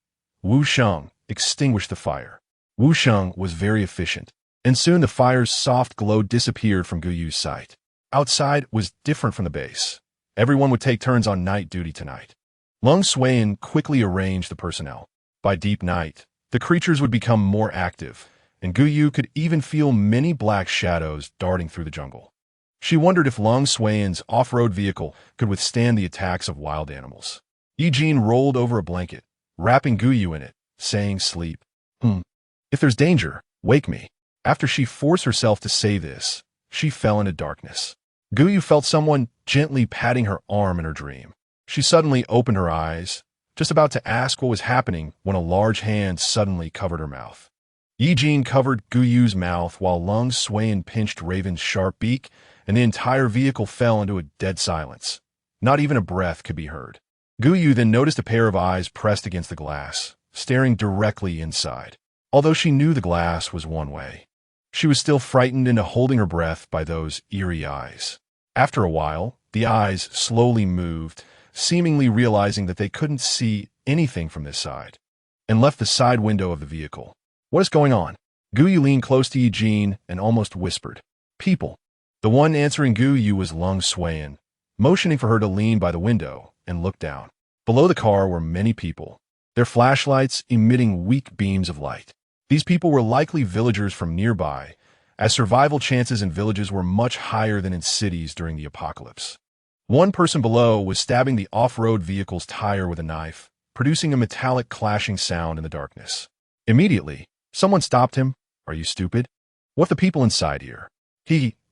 Wu Sheng extinguished the fire. Wu Sheng was very efficient, and soon the fire's soft glow disappeared from Guyu's sight. Outside was different from the base. Everyone would take turns on night duty tonight. Long Suan quickly arranged the personnel. By deep night, the creatures would become more active, and Guyu could even feel many black shadows darting through the jungle. She wondered if Long Suan's off-road vehicle could withstand the attacks of wild animals. Ye Jin rolled over a blanket, wrapping Guyu in it, saying, "Sleep. If there's danger, wake me." After she forced herself to say this, she fell into darkness. Guyu felt someone gently patting her arm in her dream. She suddenly opened her eyes, just about to ask what was happening when a large hand suddenly covered her mouth. Ye Jin covered Guyu's mouth while Long Suan pinched Raven's sharp beak, and the entire vehicle fell into a dead silence. Not even a breath could be heard. Guyu then noticed a pair of eyes pressed against the glass, staring directly inside. Although she knew the glass was one way, she was still frightened into holding her breath by those eerie eyes. After a while, the eyes slowly moved, seemingly realizing that they couldn't see anything from this side, and left the side window of the vehicle. "What is going on?" Guyu leaned close to Ye Jin and almost whispered, "People." The one answering Guyu was Long Suan, motioning for her to lean by the window and look down. Below the car were many people, their flashlights emitting weak beams of light. These people were likely villagers from nearby, as survival chances in villages were much higher than in cities during the apocalypse. One person below was stabbing the off-road vehicle's tire with a knife, producing a metallic clashing sound in the darkness. Immediately, someone stopped him. "Are you stupid? What the people inside here?"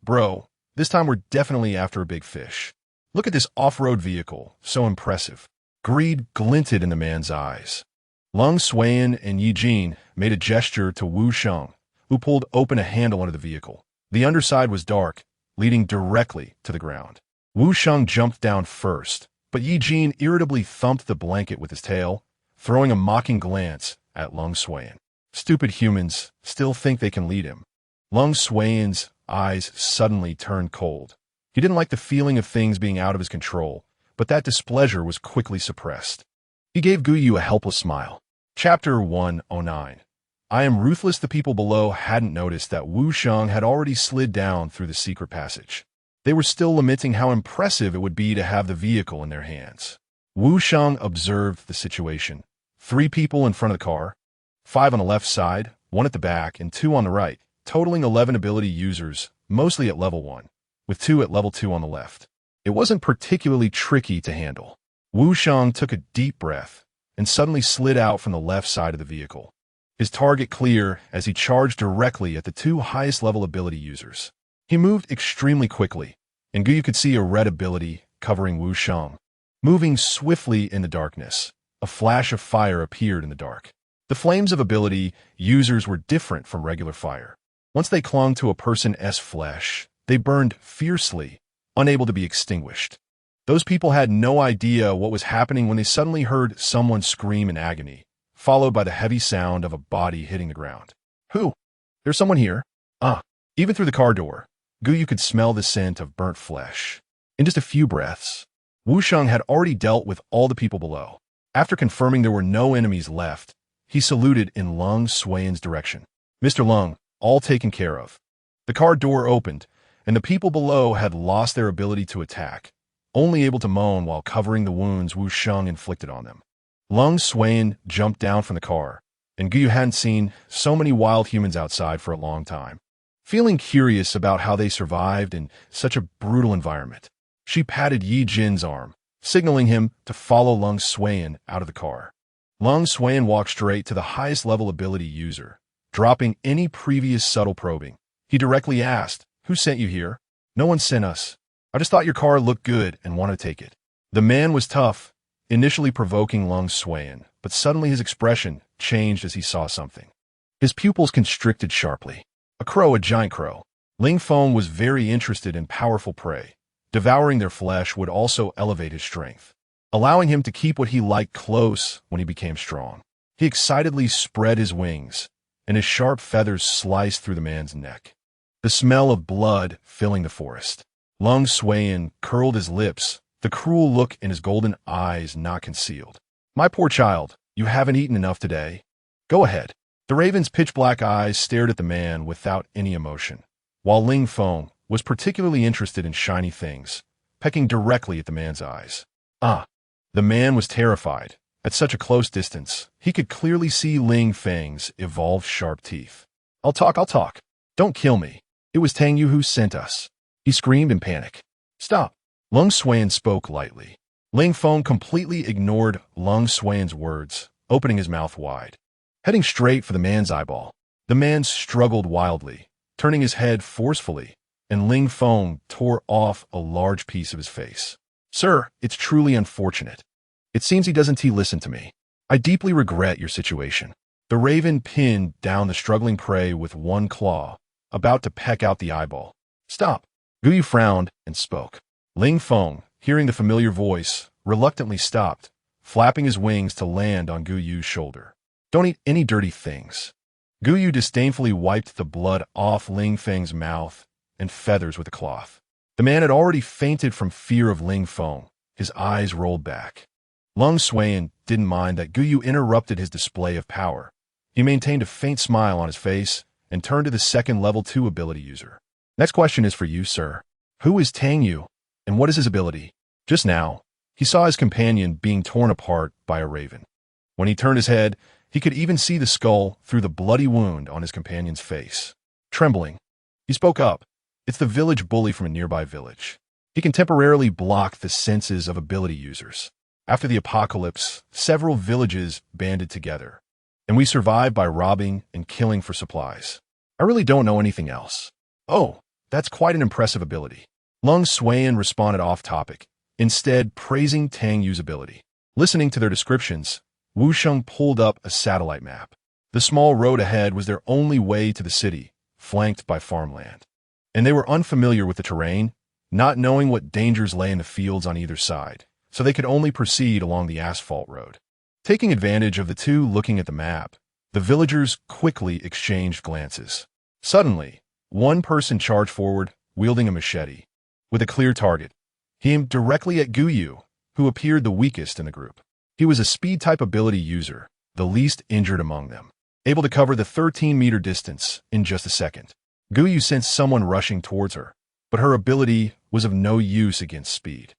"Bro, this time we're definitely after a big fish. Look at this off-road vehicle, so impressive." Greed glinted in the man's eyes. Long Suan and Ye Jin made a gesture to Wu Sheng, who pulled open a handle under the vehicle. The underside was dark, leading directly to the ground. Wu Sheng jumped down first, but Ye Jin irritably thumped the blanket with his tail, throwing a mocking glance at Long Suan. Stupid humans still think they can lead him. Long Suan's eyes suddenly turned cold. He didn't like the feeling of things being out of his control, but that displeasure was quickly suppressed. He gave Guyu a helpless smile. Chapter 109. I am ruthless. The people below hadn't noticed that Wu Sheng had already slid down through the secret passage. They were still lamenting how impressive it would be to have the vehicle in their hands. Wu Sheng observed the situation. 3 people in front of the car, 5 on the left side, 1 at the back, and 2 on the right, totaling 11 ability users, mostly at level 1, with 2 at level 2 on the left. It wasn't particularly tricky to handle. Wu Sheng took a deep breath and suddenly slid out from the left side of the vehicle, his target clear as he charged directly at the 2 highest level ability users. He moved extremely quickly, and Guyu could see a red ability covering Wu Sheng. Moving swiftly in the darkness, a flash of fire appeared in the dark. The flames of ability users were different from regular fire. Once they clung to a person's flesh, they burned fiercely, unable to be extinguished. Those people had no idea what was happening when they suddenly heard someone scream in agony, followed by the heavy sound of a body hitting the ground. "Who? There's someone here." Even through the car door, Guyu could smell the scent of burnt flesh. In just a few breaths, Wu Sheng had already dealt with all the people below. After confirming there were no enemies left, he saluted in Long Suan's direction. "Mr. Long, all taken care of." The car door opened, and the people below had lost their ability to attack, only able to moan while covering the wounds Wu Sheng inflicted on them. Long Suan jumped down from the car, and Guyu hadn't seen so many wild humans outside for a long time. Feeling curious about how they survived in such a brutal environment, she patted Ye Jin's arm, signaling him to follow Long Suan out of the car. Long Suan walked straight to the highest level ability user, dropping any previous subtle probing. He directly asked, "Who sent you here?" "No one sent us. I just thought your car looked good and wanted to take it." The man was tough, initially provoking Long Suan, but suddenly his expression changed as he saw something. His pupils constricted sharply. A giant crow. Ling Feng was very interested in powerful prey. Devouring their flesh would also elevate his strength, allowing him to keep what he liked close when he became strong. He excitedly spread his wings, and his sharp feathers sliced through the man's neck. The smell of blood filling the forest. Long Suan curled his lips, the cruel look in his golden eyes not concealed. My poor child, you haven't eaten enough today. Go ahead. The raven's pitch-black eyes stared at the man without any emotion, while Ling Feng was particularly interested in shiny things, pecking directly at the man's eyes. Ah! The man was terrified. At such a close distance, he could clearly see Ling Feng's evolved sharp teeth. I'll talk. Don't kill me. It was Tang Yu who sent us. He screamed in panic. Stop. Lung Xuan spoke lightly. Ling Feng completely ignored Lung Xuan's words, opening his mouth wide, heading straight for the man's eyeball. The man struggled wildly, turning his head forcefully, and Ling Feng tore off a large piece of his face. Sir, it's truly unfortunate. It seems he doesn't listen to me. I deeply regret your situation. The raven pinned down the struggling prey with one claw, about to peck out the eyeball. Stop. Guyu frowned and spoke. Ling Feng, hearing the familiar voice, reluctantly stopped, flapping his wings to land on Guyu's shoulder. Don't eat any dirty things. Guyu disdainfully wiped the blood off Ling Feng's mouth and feathers with a cloth. The man had already fainted from fear of Ling Feng. His eyes rolled back. Lung Xuan didn't mind that Guyu interrupted his display of power. He maintained a faint smile on his face and turned to the second level 2 ability user. Next question is for you, sir. Who is Tang Yu, and what is his ability? Just now, he saw his companion being torn apart by a raven. When he turned his head, he could even see the skull through the bloody wound on his companion's face. Trembling, he spoke up. It's the village bully from a nearby village. He can temporarily block the senses of ability users. After the apocalypse, several villages banded together, and we survived by robbing and killing for supplies. I really don't know anything else. Oh, that's quite an impressive ability. Lung Xuan responded off-topic, instead praising Tang Yu's ability. Listening to their descriptions, Wu Sheng pulled up a satellite map. The small road ahead was their only way to the city, flanked by farmland. And they were unfamiliar with the terrain, not knowing what dangers lay in the fields on either side, so they could only proceed along the asphalt road. Taking advantage of the two looking at the map, the villagers quickly exchanged glances. Suddenly, one person charged forward, wielding a machete. With a clear target, he aimed directly at Guyu, who appeared the weakest in the group. He was a speed-type ability user, the least injured among them, able to cover the 13-meter distance in just a second. Guyu sensed someone rushing towards her, but her ability was of no use against speed.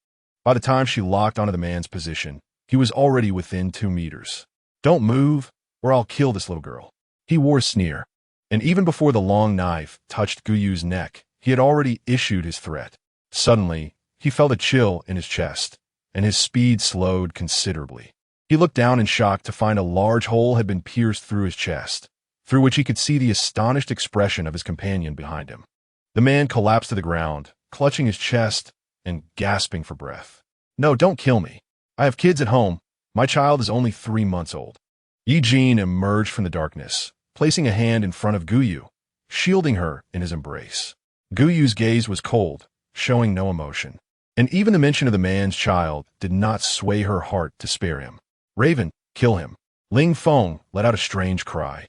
By the time she locked onto the man's position, he was already within 2 meters. Don't move, or I'll kill this little girl. He wore a sneer, and even before the long knife touched Guyu's neck, he had already issued his threat. Suddenly, he felt a chill in his chest, and his speed slowed considerably. He looked down in shock to find a large hole had been pierced through his chest, through which he could see the astonished expression of his companion behind him. The man collapsed to the ground, clutching his chest and gasping for breath. No, don't kill me. I have kids at home. My child is only 3 months old. Ye Jin emerged from the darkness, placing a hand in front of Guyu, shielding her in his embrace. Guyu's gaze was cold, showing no emotion, and even the mention of the man's child did not sway her heart to spare him. Raven, kill him. Ling Feng let out a strange cry,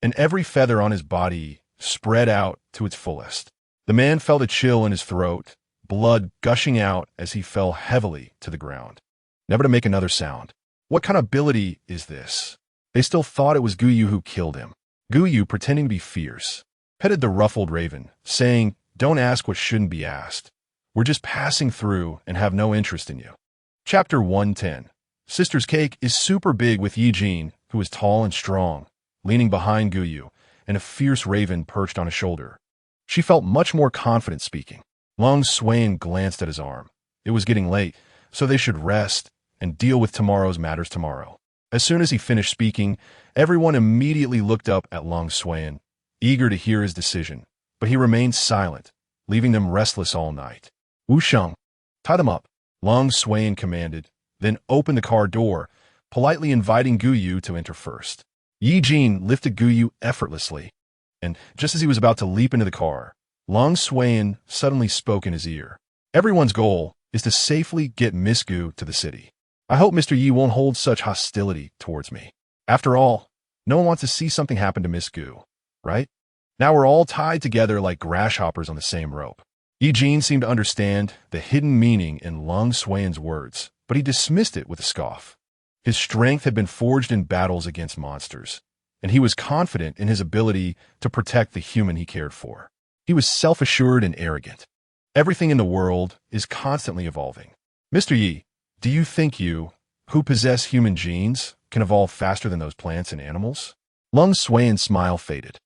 and every feather on his body spread out to its fullest. The man felt a chill in his throat, blood gushing out as he fell heavily to the ground, never to make another sound. What kind of ability is this? They still thought it was Guyu who killed him. Guyu, pretending to be fierce, petted the ruffled raven, saying, Don't ask what shouldn't be asked. We're just passing through and have no interest in you. Chapter 110. Sister's cake is super big with Ye Jin, who is tall and strong, leaning behind Guyu, and a fierce raven perched on his shoulder. She felt much more confident speaking. Lung Xuan glanced at his arm. It was getting late, so they should rest and deal with tomorrow's matters tomorrow. As soon as he finished speaking, everyone immediately looked up at Lung Xuan, eager to hear his decision, but he remained silent, leaving them restless all night. Wu Sheng, tie them up, Lung Xuan commanded, then opened the car door, politely inviting Guyu to enter first. Ye Jin lifted Guyu effortlessly, and just as he was about to leap into the car, Lung Xuan suddenly spoke in his ear. Everyone's goal is to safely get Miss Gu to the city. I hope Mr. Yi won't hold such hostility towards me. After all, no one wants to see something happen to Miss Gu, right? Now we're all tied together like grasshoppers on the same rope. Ye Jin seemed to understand the hidden meaning in Lung Xuan's words, but he dismissed it with a scoff. His strength had been forged in battles against monsters, and he was confident in his ability to protect the human he cared for. He was self-assured and arrogant. Everything in the world is constantly evolving. Mr. Yi, do you think you, who possess human genes, can evolve faster than those plants and animals? Lung Sui's smile faded.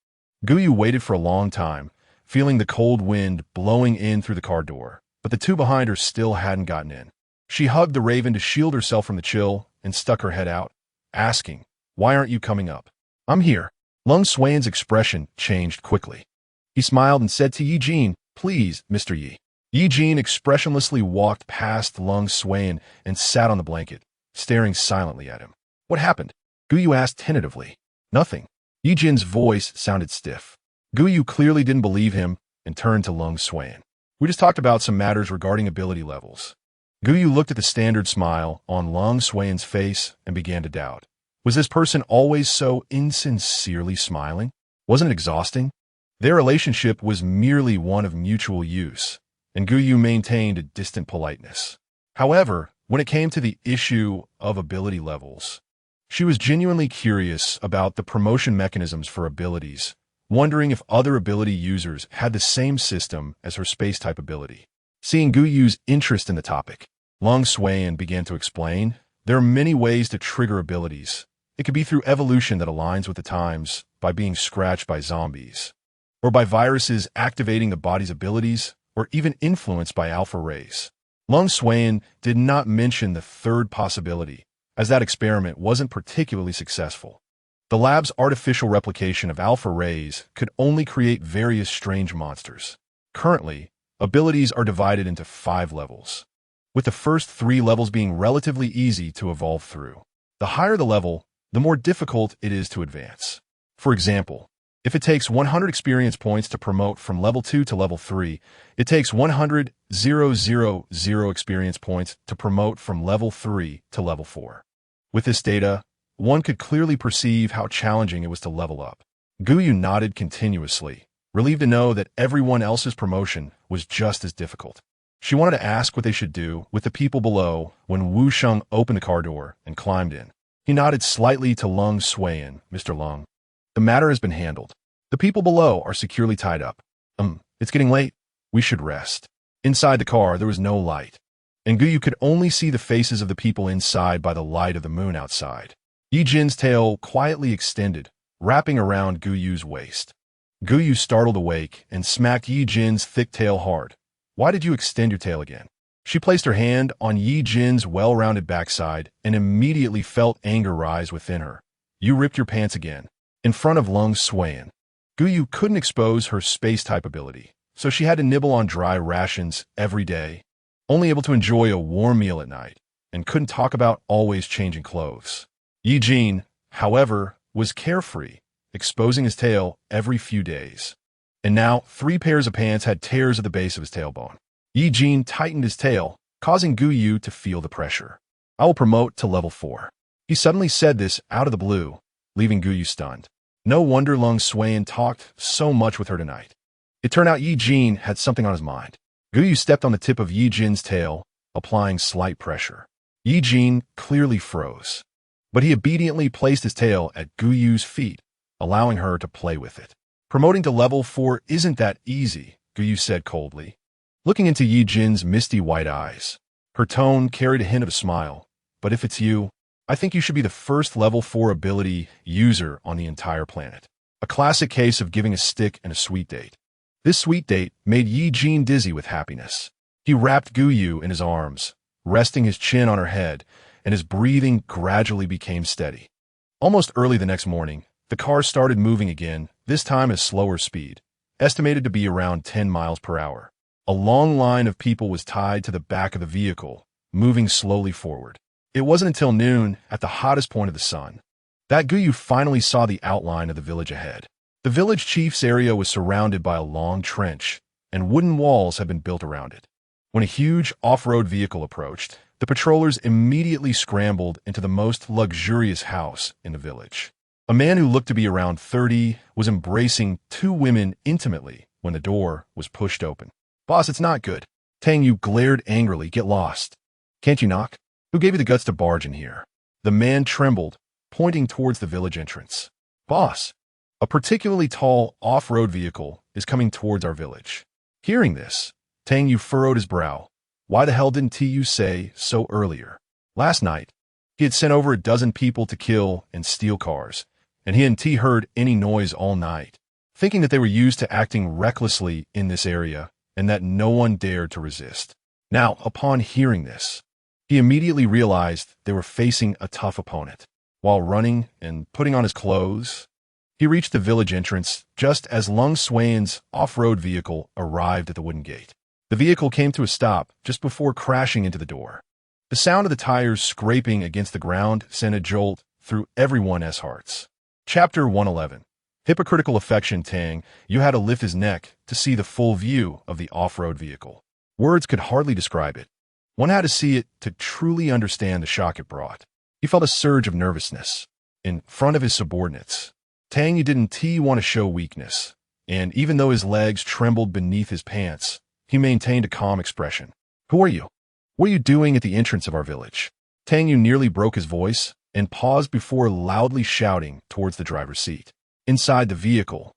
Guyu waited for a long time, feeling the cold wind blowing in through the car door, but the two behind her still hadn't gotten in. She hugged the raven to shield herself from the chill and stuck her head out, asking, "Why aren't you coming up?" "I'm here." Lung Sui's expression changed quickly. He smiled and said to Ye Jin, "Please, Mr. Yi." Ye Jin expressionlessly walked past Lung Sui and sat on the blanket, staring silently at him. "What happened?" Guyu asked tentatively. "Nothing." Ye Jin's voice sounded stiff. Guyu clearly didn't believe him and turned to Lung Sui. "We just talked about some matters regarding ability levels." Guyu looked at the standard smile on Lung Sui's face and began to doubt. Was this person always so insincerely smiling? Wasn't it exhausting? Their relationship was merely one of mutual use, and Guyu maintained a distant politeness. However, when it came to the issue of ability levels, she was genuinely curious about the promotion mechanisms for abilities, wondering if other ability users had the same system as her space-type ability. Seeing Guyu's interest in the topic, Lung Sui began to explain, there are many ways to trigger abilities. It could be through evolution that aligns with the times, by being scratched by zombies, or by viruses activating the body's abilities, or even influenced by alpha rays. Lung Sui did not mention the third possibility, as that experiment wasn't particularly successful. The lab's artificial replication of alpha rays could only create various strange monsters. Currently, abilities are divided into 5 levels, with the first 3 levels being relatively easy to evolve through. The higher the level, the more difficult it is to advance. For example, if it takes 100 experience points to promote from level 2 to level 3, it takes 100,000 experience points to promote from level 3 to level 4. With this data, one could clearly perceive how challenging it was to level up. Guyu nodded continuously, relieved to know that everyone else's promotion was just as difficult. She wanted to ask what they should do with the people below when Wu Sheng opened the car door and climbed in. He nodded slightly to Lung Sui. "Mr. Lung, the matter has been handled. The people below are securely tied up. It's getting late. We should rest." Inside the car, there was no light, and Guyu could only see the faces of the people inside by the light of the moon outside. Ye Jin's tail quietly extended, wrapping around Guyu's waist. Guyu startled awake and smacked Ye Jin's thick tail hard. "Why did you extend your tail again?" She placed her hand on Ye Jin's well-rounded backside and immediately felt anger rise within her. "You ripped your pants again." In front of Lung Sui. Guyu couldn't expose her space-type ability, so she had to nibble on dry rations every day, only able to enjoy a warm meal at night, and couldn't talk about always changing clothes. Ye Jin, however, was carefree, exposing his tail every few days. And now 3 pairs of pants had tears at the base of his tailbone. Ye Jin tightened his tail, causing Guyu to feel the pressure. "I will promote to level 4. He suddenly said this out of the blue, leaving Guyu stunned. No wonder Lung Sui talked so much with her tonight. It turned out Ye Jin had something on his mind. Guyu stepped on the tip of Ye Jin's tail, applying slight pressure. Ye Jin clearly froze, but he obediently placed his tail at Guyu's feet, allowing her to play with it. "Promoting to level 4 isn't that easy," Guyu said coldly, looking into Ye Jin's misty white eyes. Her tone carried a hint of a smile. "But if it's you, I think you should be the first level 4 ability user on the entire planet." A classic case of giving a stick and a sweet date. This sweet date made Ye Jin dizzy with happiness. He wrapped Guyu in his arms, resting his chin on her head, and his breathing gradually became steady. Almost early the next morning, the car started moving again, this time at slower speed, estimated to be around 10 miles per hour. A long line of people was tied to the back of the vehicle, moving slowly forward. It wasn't until noon, at the hottest point of the sun, that Guyu finally saw the outline of the village ahead. The village chief's area was surrounded by a long trench, and wooden walls had been built around it. When a huge off-road vehicle approached, the patrollers immediately scrambled into the most luxurious house in the village. A man who looked to be around 30 was embracing 2 women intimately when the door was pushed open. "Boss, it's not good." Tang Yu glared angrily. "Get lost. Can't you knock? Who gave you the guts to barge in here?" The man trembled, pointing towards the village entrance. Boss, a particularly tall off-road vehicle is coming towards our village. Hearing this, Tang Yu furrowed his brow. Why the hell didn't T.U. say so earlier? Last night, he had sent over a dozen people to kill and steal cars, and he hadn't heard any noise all night, thinking that they were used to acting recklessly in this area and that no one dared to resist. Now, upon hearing this, he immediately realized they were facing a tough opponent. While running and putting on his clothes, he reached the village entrance just as Lung Swain's off-road vehicle arrived at the wooden gate. The vehicle came to a stop just before crashing into the door. The sound of the tires scraping against the ground sent a jolt through everyone's hearts. Chapter 111. Hypocritical affection. Tang Yu had to lift his neck to see the full view of the off-road vehicle. Words could hardly describe it. One had to see it to truly understand the shock it brought. He felt a surge of nervousness. In front of his subordinates, Tang Yu didn't want to show weakness, and even though his legs trembled beneath his pants, he maintained a calm expression. Who are you? What are you doing at the entrance of our village? Tang Yu nearly broke his voice and paused before loudly shouting towards the driver's seat. Inside the vehicle,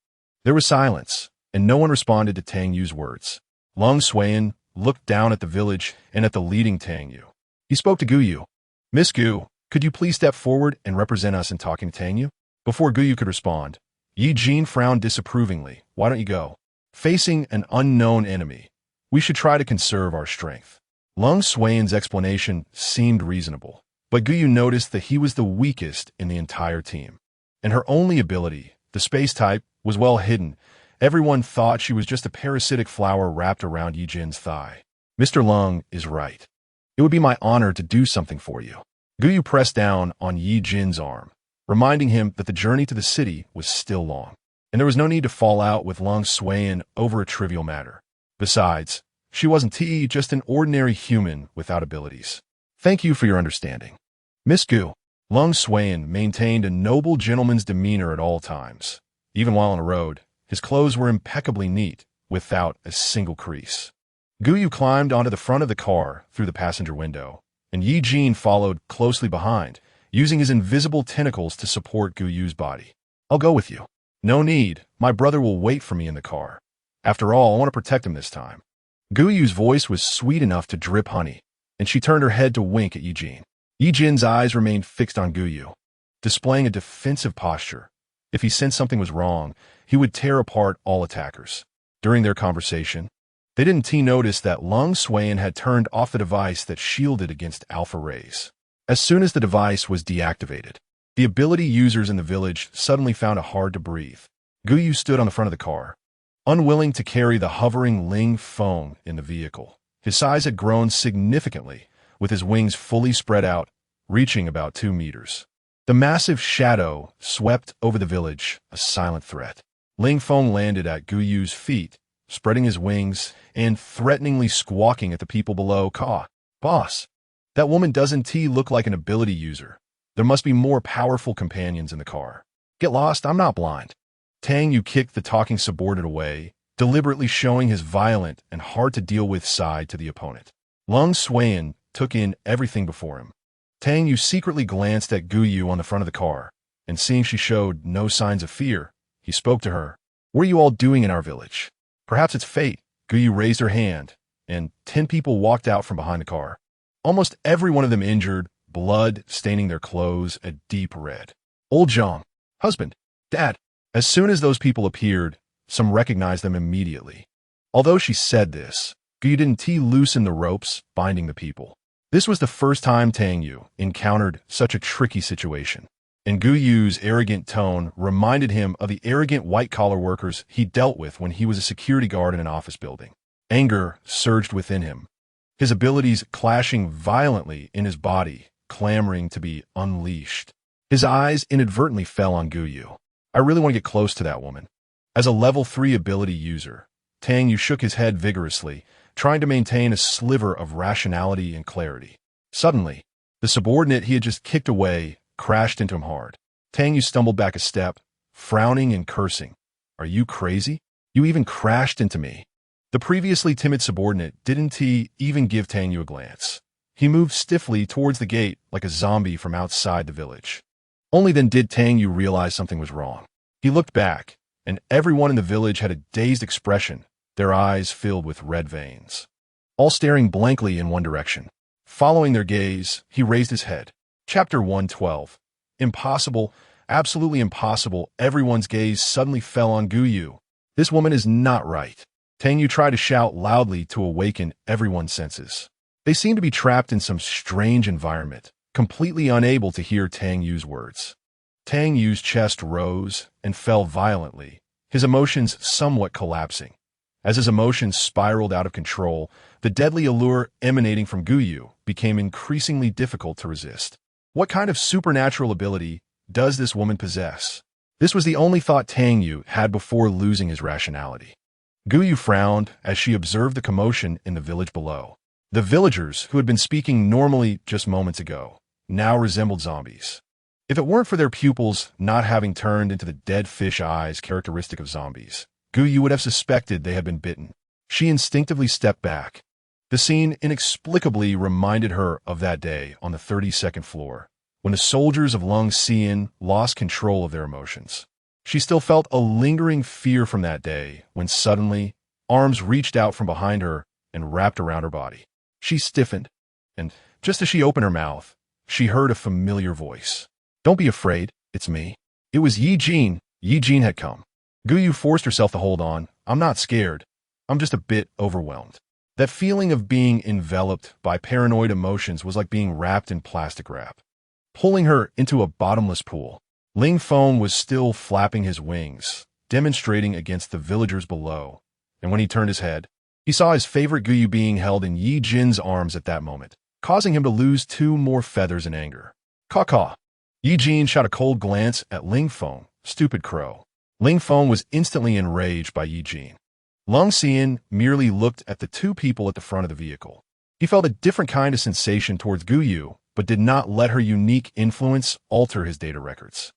there was silence, and no one responded to Tang Yu's words. Lung Swain looked down at the village and at the leading Tang Yu. He spoke to Gu Yu. Miss Gu, could you please step forward and represent us in talking to Tang Yu? Before Gu Yu could respond, Ye Jin frowned disapprovingly. Why don't you go? Facing an unknown enemy, we should try to conserve our strength. Lung Swain's explanation seemed reasonable, but Gu Yu noticed that he was the weakest in the entire team. And her only ability, the space type, was well hidden. Everyone thought she was just a parasitic flower wrapped around Ye Jin's thigh. Mr. Lung is right. It would be my honor to do something for you. Gu Yu pressed down on Ye Jin's arm, reminding him that the journey to the city was still long, and there was no need to fall out with Lung Swain over a trivial matter. Besides, she wasn't just an ordinary human without abilities. Thank you for your understanding. Miss Gu. Lung Swain maintained a noble gentleman's demeanor at all times. Even while on the road, his clothes were impeccably neat, without a single crease. Gu Yu climbed onto the front of the car through the passenger window, and Ye Jin followed closely behind, using his invisible tentacles to support Gu Yu's body. I'll go with you. No need. My brother will wait for me in the car. After all, I want to protect him this time. Gu Yu's voice was sweet enough to drip honey, and she turned her head to wink at Ye Jin. Ye Jin's eyes remained fixed on Gu Yu, displaying a defensive posture. If he sensed something was wrong, he would tear apart all attackers. During their conversation, they didn't notice that Lung Swain had turned off the device that shielded against alpha rays. As soon as the device was deactivated, the ability users in the village suddenly found it hard to breathe. Gu Yu stood on the front of the car, unwilling to carry the hovering Ling Feng in the vehicle. His size had grown significantly, with his wings fully spread out, reaching about 2 meters. The massive shadow swept over the village, a silent threat. Ling Feng landed at Gu Yu's feet, spreading his wings and threateningly squawking at the people below. Boss, that woman doesn't look like an ability user. There must be more powerful companions in the car. Get lost, I'm not blind. Tang Yu kicked the talking subordinate away, deliberately showing his violent and hard-to-deal-with side to the opponent. Lung Swain took in everything before him. Tang Yu secretly glanced at Gu Yu on the front of the car, and seeing she showed no signs of fear, he spoke to her. What are you all doing in our village? Perhaps it's fate. Gu Yu raised her hand, and 10 people walked out from behind the car. Almost every one of them injured, blood staining their clothes a deep red. Old Zhang, husband, dad. As soon as those people appeared, some recognized them immediately. Although she said this, Gu Yu didn't loosen the ropes binding the people. This was the first time Tang Yu encountered such a tricky situation, and Gu Yu's arrogant tone reminded him of the arrogant white-collar workers he dealt with when he was a security guard in an office building. Anger surged within him, his abilities clashing violently in his body, clamoring to be unleashed. His eyes inadvertently fell on Gu Yu. I really want to get close to that woman. As a level 3 ability user, Tang Yu shook his head vigorously, trying to maintain a sliver of rationality and clarity. Suddenly, the subordinate he had just kicked away crashed into him hard. Tang Yu stumbled back a step, frowning and cursing. Are you crazy? You even crashed into me. The previously timid subordinate didn't even give Tang Yu a glance. He moved stiffly towards the gate like a zombie from outside the village. Only then did Tang Yu realize something was wrong. He looked back, and everyone in the village had a dazed expression, their eyes filled with red veins, all staring blankly in one direction. Following their gaze, he raised his head. Chapter 112. Impossible, absolutely impossible. Everyone's gaze suddenly fell on Gu Yu. This woman is not right. Tang Yu tried to shout loudly to awaken everyone's senses. They seemed to be trapped in some strange environment, completely unable to hear Tang Yu's words. Tang Yu's chest rose and fell violently, his emotions somewhat collapsing. As his emotions spiraled out of control, the deadly allure emanating from Gu Yu became increasingly difficult to resist. What kind of supernatural ability does this woman possess? This was the only thought Tang Yu had before losing his rationality. Gu Yu frowned as she observed the commotion in the village below. The villagers, who had been speaking normally just moments ago, now resembled zombies. If it weren't for their pupils not having turned into the dead fish eyes characteristic of zombies, Gu Yu would have suspected they had been bitten. She instinctively stepped back. The scene inexplicably reminded her of that day on the 32nd floor, when the soldiers of Lung Xian lost control of their emotions. She still felt a lingering fear from that day when suddenly arms reached out from behind her and wrapped around her body. She stiffened, and just as she opened her mouth, she heard a familiar voice. "Don't be afraid, it's me." It was Ye Jin. Ye Jin had come. Gu Yu forced herself to hold on. "I'm not scared. I'm just a bit overwhelmed." That feeling of being enveloped by paranoid emotions was like being wrapped in plastic wrap, pulling her into a bottomless pool. Ling Feng was still flapping his wings, demonstrating against the villagers below, and when he turned his head, he saw his favorite Gu Yu being held in Ye Jin's arms at that moment, causing him to lose 2 more feathers in anger. "Caw-caw." Ye Jin shot a cold glance at Ling Feng. "Stupid crow." Ling Feng was instantly enraged by Ye Jin. Lung Xian merely looked at the 2 people at the front of the vehicle. He felt a different kind of sensation towards Gu Yu, but did not let her unique influence alter his data records.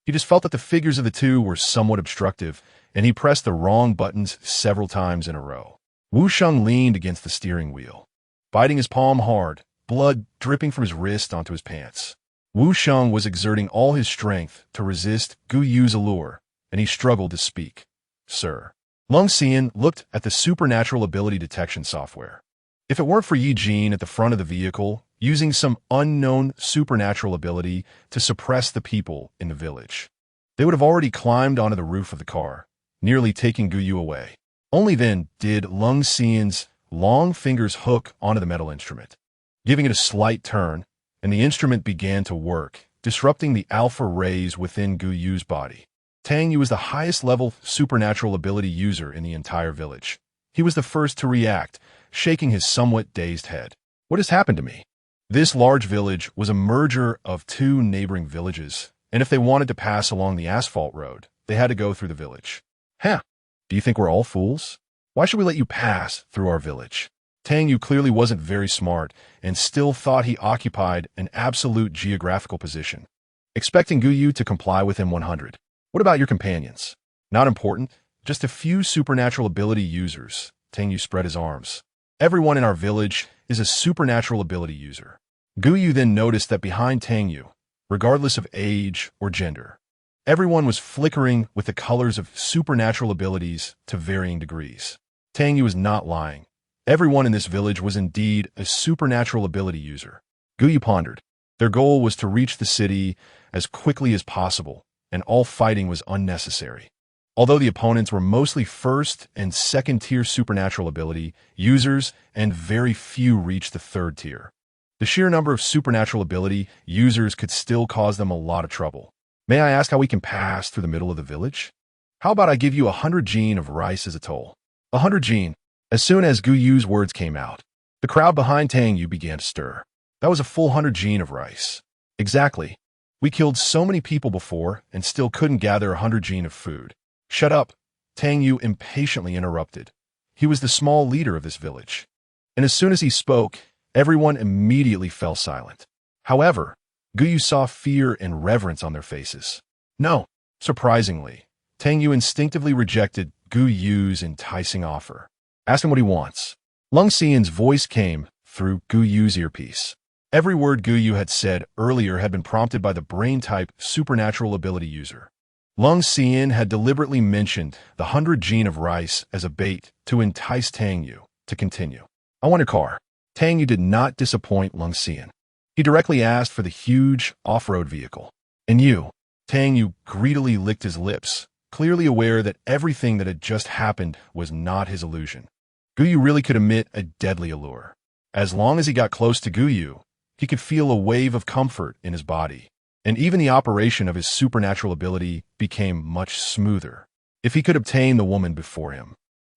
He just felt that the figures of the 2 were somewhat obstructive, and he pressed the wrong buttons several times in a row. Wu Sheng leaned against the steering wheel, biting his palm hard, blood dripping from his wrist onto his pants. Wu Sheng was exerting all his strength to resist Gu Yu's allure, and he struggled to speak. "Sir." Lung Xian looked at the supernatural ability detection software. If it weren't for Ye Jin at the front of the vehicle, using some unknown supernatural ability to suppress the people in the village, they would have already climbed onto the roof of the car, nearly taking Gu Yu away. Only then did Lung Xian's long fingers hook onto the metal instrument, giving it a slight turn, and the instrument began to work, disrupting the alpha rays within Gu Yu's body. Tang Yu was the highest level supernatural ability user in the entire village. He was the first to react, shaking his somewhat dazed head. "What has happened to me?" This large village was a merger of 2 neighboring villages, and if they wanted to pass along the asphalt road, they had to go through the village. "Huh, do you think we're all fools? Why should we let you pass through our village?" Tang Yu clearly wasn't very smart and still thought he occupied an absolute geographical position, expecting Gu Yu to comply with him 100. "What about your companions?" "Not important, just a few supernatural ability users." Tang Yu spread his arms. "Everyone in our village is a supernatural ability user." Gu Yu then noticed that behind Tang Yu, regardless of age or gender, everyone was flickering with the colors of supernatural abilities to varying degrees. Tang Yu was not lying. Everyone in this village was indeed a supernatural ability user. Gu Yu pondered. Their goal was to reach the city as quickly as possible, and all fighting was unnecessary. Although the opponents were mostly 1st and 2nd tier supernatural ability users, and very few reached the 3rd tier, the sheer number of supernatural ability users could still cause them a lot of trouble. "May I ask how we can pass through the middle of the village?" "How about I give you 100 jin of rice as a toll?" 100 jin. As soon as Gu Yu's words came out, the crowd behind Tang Yu began to stir. That was a full 100 jin of rice. "Exactly. We killed so many people before and still couldn't gather 100 jin of food." "Shut up," Tang Yu impatiently interrupted. He was the small leader of this village, and as soon as he spoke, everyone immediately fell silent. However, Gu Yu saw fear and reverence on their faces. "No." Surprisingly, Tang Yu instinctively rejected Gu Yu's enticing offer. "Ask him what he wants." Lung Xian's voice came through Gu Yu's earpiece. Every word Gu Yu had said earlier had been prompted by the brain-type supernatural ability user. Lung Xian had deliberately mentioned the 100 gene of rice as a bait to entice Tang Yu to continue. "I want a car." Tang Yu did not disappoint Lung Xian. He directly asked for the huge off-road vehicle. "And you?" Tang Yu greedily licked his lips, clearly aware that everything that had just happened was not his illusion. Gu Yu really could emit a deadly allure. As long as he got close to Gu Yu, he could feel a wave of comfort in his body, and even the operation of his supernatural ability became much smoother. If he could obtain the woman before him,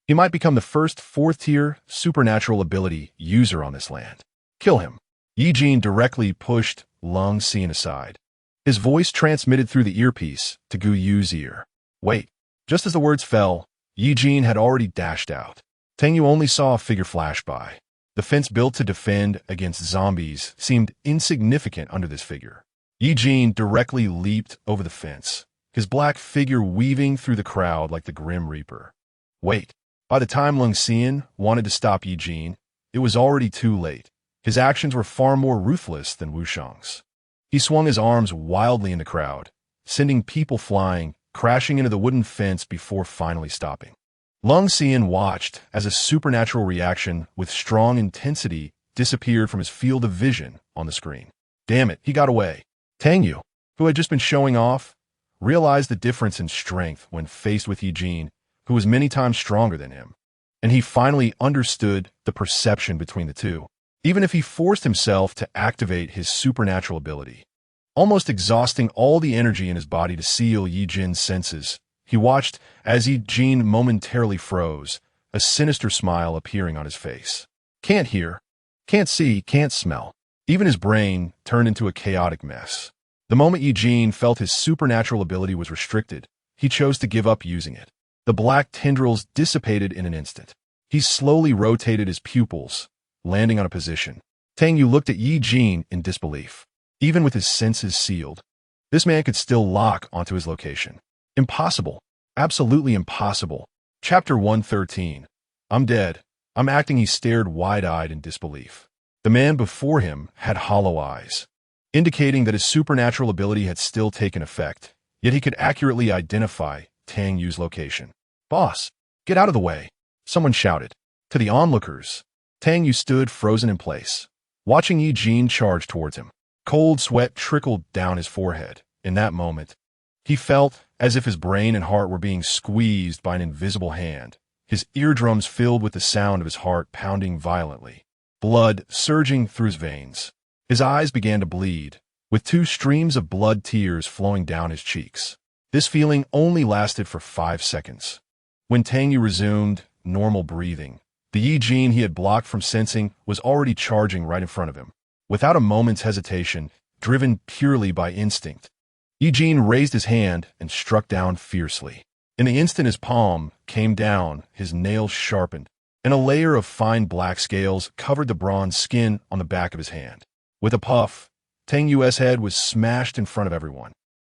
he might become the first fourth-tier supernatural ability user on this land. "Kill him." Ye Jin directly pushed Lung Xian aside. His voice transmitted through the earpiece to Gu Yu's ear. "Wait." Just as the words fell, Ye Jin had already dashed out. Tang Yu only saw a figure flash by. The fence built to defend against zombies seemed insignificant under this figure. Ye Jin directly leaped over the fence, his black figure weaving through the crowd like the Grim Reaper. Wait. By the time Lung Xian wanted to stop Ye Jin, it was already too late. His actions were far more ruthless than Wushang's. He swung his arms wildly in the crowd, sending people flying, crashing into the wooden fence before finally stopping. Lung Xian watched as a supernatural reaction with strong intensity disappeared from his field of vision on the screen. Damn it, he got away. Tang Yu, who had just been showing off, realized the difference in strength when faced with Ye Jin, who was many times stronger than him. And he finally understood the perception between the two, even if he forced himself to activate his supernatural ability. Almost exhausting all the energy in his body to seal Ye Jin's senses, he watched as Ye Jin momentarily froze, a sinister smile appearing on his face. Can't hear, can't see, can't smell. Even his brain turned into a chaotic mess. The moment Ye Jin felt his supernatural ability was restricted, he chose to give up using it. The black tendrils dissipated in an instant. He slowly rotated his pupils, landing on a position. Tang Yu looked at Ye Jin in disbelief. Even with his senses sealed, this man could still lock onto his location. Impossible. Absolutely impossible. Chapter 113. I'm dead. I'm acting. He stared wide-eyed in disbelief. The man before him had hollow eyes, indicating that his supernatural ability had still taken effect, yet he could accurately identify Tang Yu's location. "Boss, get out of the way," someone shouted. To the onlookers, Tang Yu stood frozen in place, watching Ye Jin charge towards him. Cold sweat trickled down his forehead. In that moment, he felt as if his brain and heart were being squeezed by an invisible hand, his eardrums filled with the sound of his heart pounding violently, blood surging through his veins. His eyes began to bleed, with 2 streams of blood tears flowing down his cheeks. This feeling only lasted for 5 seconds. When Tang Yu resumed normal breathing, the Ye Jin he had blocked from sensing was already charging right in front of him. Without a moment's hesitation, driven purely by instinct, Ye Jin raised his hand and struck down fiercely. In the instant his palm came down, his nails sharpened, and a layer of fine black scales covered the bronze skin on the back of his hand. With a puff, Tang Yu's head was smashed in front of everyone.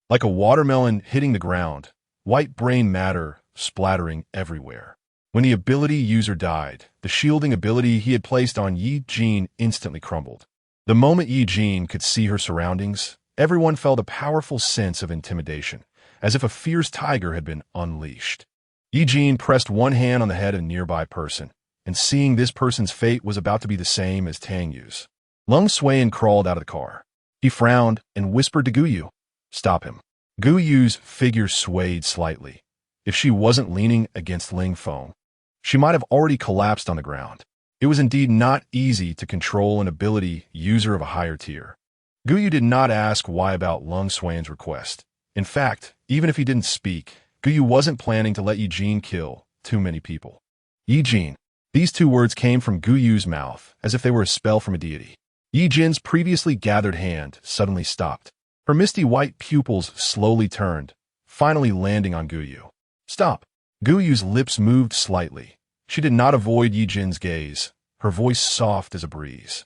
Like a watermelon hitting the ground, white brain matter splattering everywhere. When the ability user died, the shielding ability he had placed on Ye Jin instantly crumbled. The moment Ye Jin could see her surroundings, everyone felt a powerful sense of intimidation, as if a fierce tiger had been unleashed. Ye Jin pressed one hand on the head of a nearby person, and seeing this person's fate was about to be the same as Tang Yu's. Lung Xian crawled out of the car. He frowned and whispered to Gu Yu, "Stop him." Gu Yu's figure swayed slightly. If she wasn't leaning against Ling Feng, she might have already collapsed on the ground. It was indeed not easy to control an ability user of a higher tier. Gu Yu did not ask why about Lung Xian's request. In fact, even if he didn't speak, Gu Yu wasn't planning to let Ye Jin kill too many people. Ye Jin. These 2 words came from Gu Yu's mouth as if they were a spell from a deity. Ye Jin's previously gathered hand suddenly stopped. Her misty white pupils slowly turned, finally landing on Gu Yu. "Stop." Gu Yu's lips moved slightly. She did not avoid Ye Jin's gaze, her voice soft as a breeze.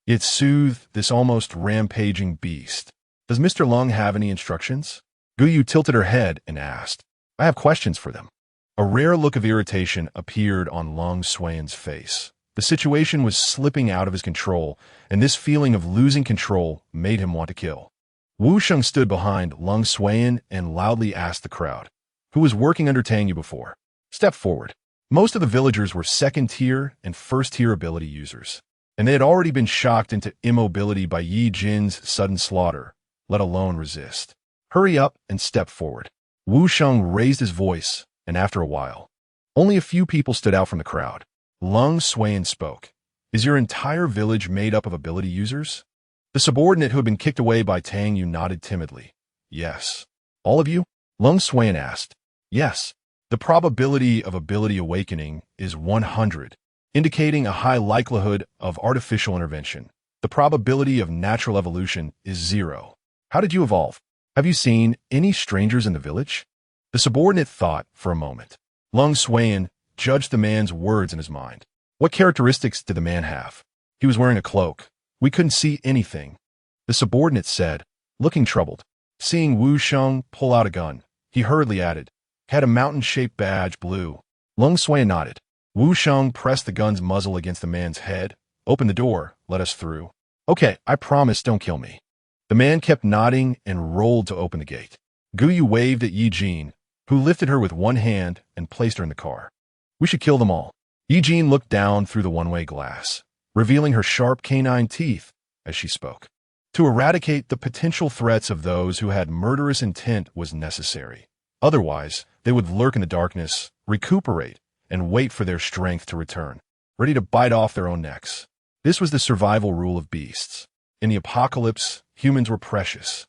It soothed this almost rampaging beast. "Does Mr. Lung have any instructions?" Gu Yu tilted her head and asked. "I have questions for them." A rare look of irritation appeared on Lung Xian's face. The situation was slipping out of his control, and this feeling of losing control made him want to kill. Wu Sheng stood behind Lung Suan and loudly asked the crowd, "Who was working under Tangyu before? Step forward." Most of the villagers were second-tier and first-tier ability users, and they had already been shocked into immobility by Ye Jin's sudden slaughter, let alone resist. "Hurry up and step forward." Wu Sheng raised his voice, and after a while, only a few people stood out from the crowd. Lung Suan spoke. "Is your entire village made up of ability users?" The subordinate who had been kicked away by Tangyu nodded timidly. "Yes." "All of you?" Lung Suan asked. "Yes." The probability of ability awakening is 100, indicating a high likelihood of artificial intervention. The probability of natural evolution is 0. "How did you evolve? Have you seen any strangers in the village?" The subordinate thought for a moment. Lung Suan judged the man's words in his mind. "What characteristics did the man have?" "He was wearing a cloak. We couldn't see anything." The subordinate said, looking troubled. Seeing Wu Sheng pull out a gun, he hurriedly added, "Had a mountain-shaped badge, blue." Lung Suan nodded. Wu Sheng pressed the gun's muzzle against the man's head. "Open the door. Let us through." "Okay, I promise, don't kill me." The man kept nodding and rolled to open the gate. Guyu waved at Ye Jin, who lifted her with one hand and placed her in the car. "We should kill them all." Ye Jin looked down through the one-way glass, revealing her sharp canine teeth as she spoke. To eradicate the potential threats of those who had murderous intent was necessary. Otherwise, they would lurk in the darkness, recuperate, and wait for their strength to return, ready to bite off their own necks. This was the survival rule of beasts. In the apocalypse, humans were precious.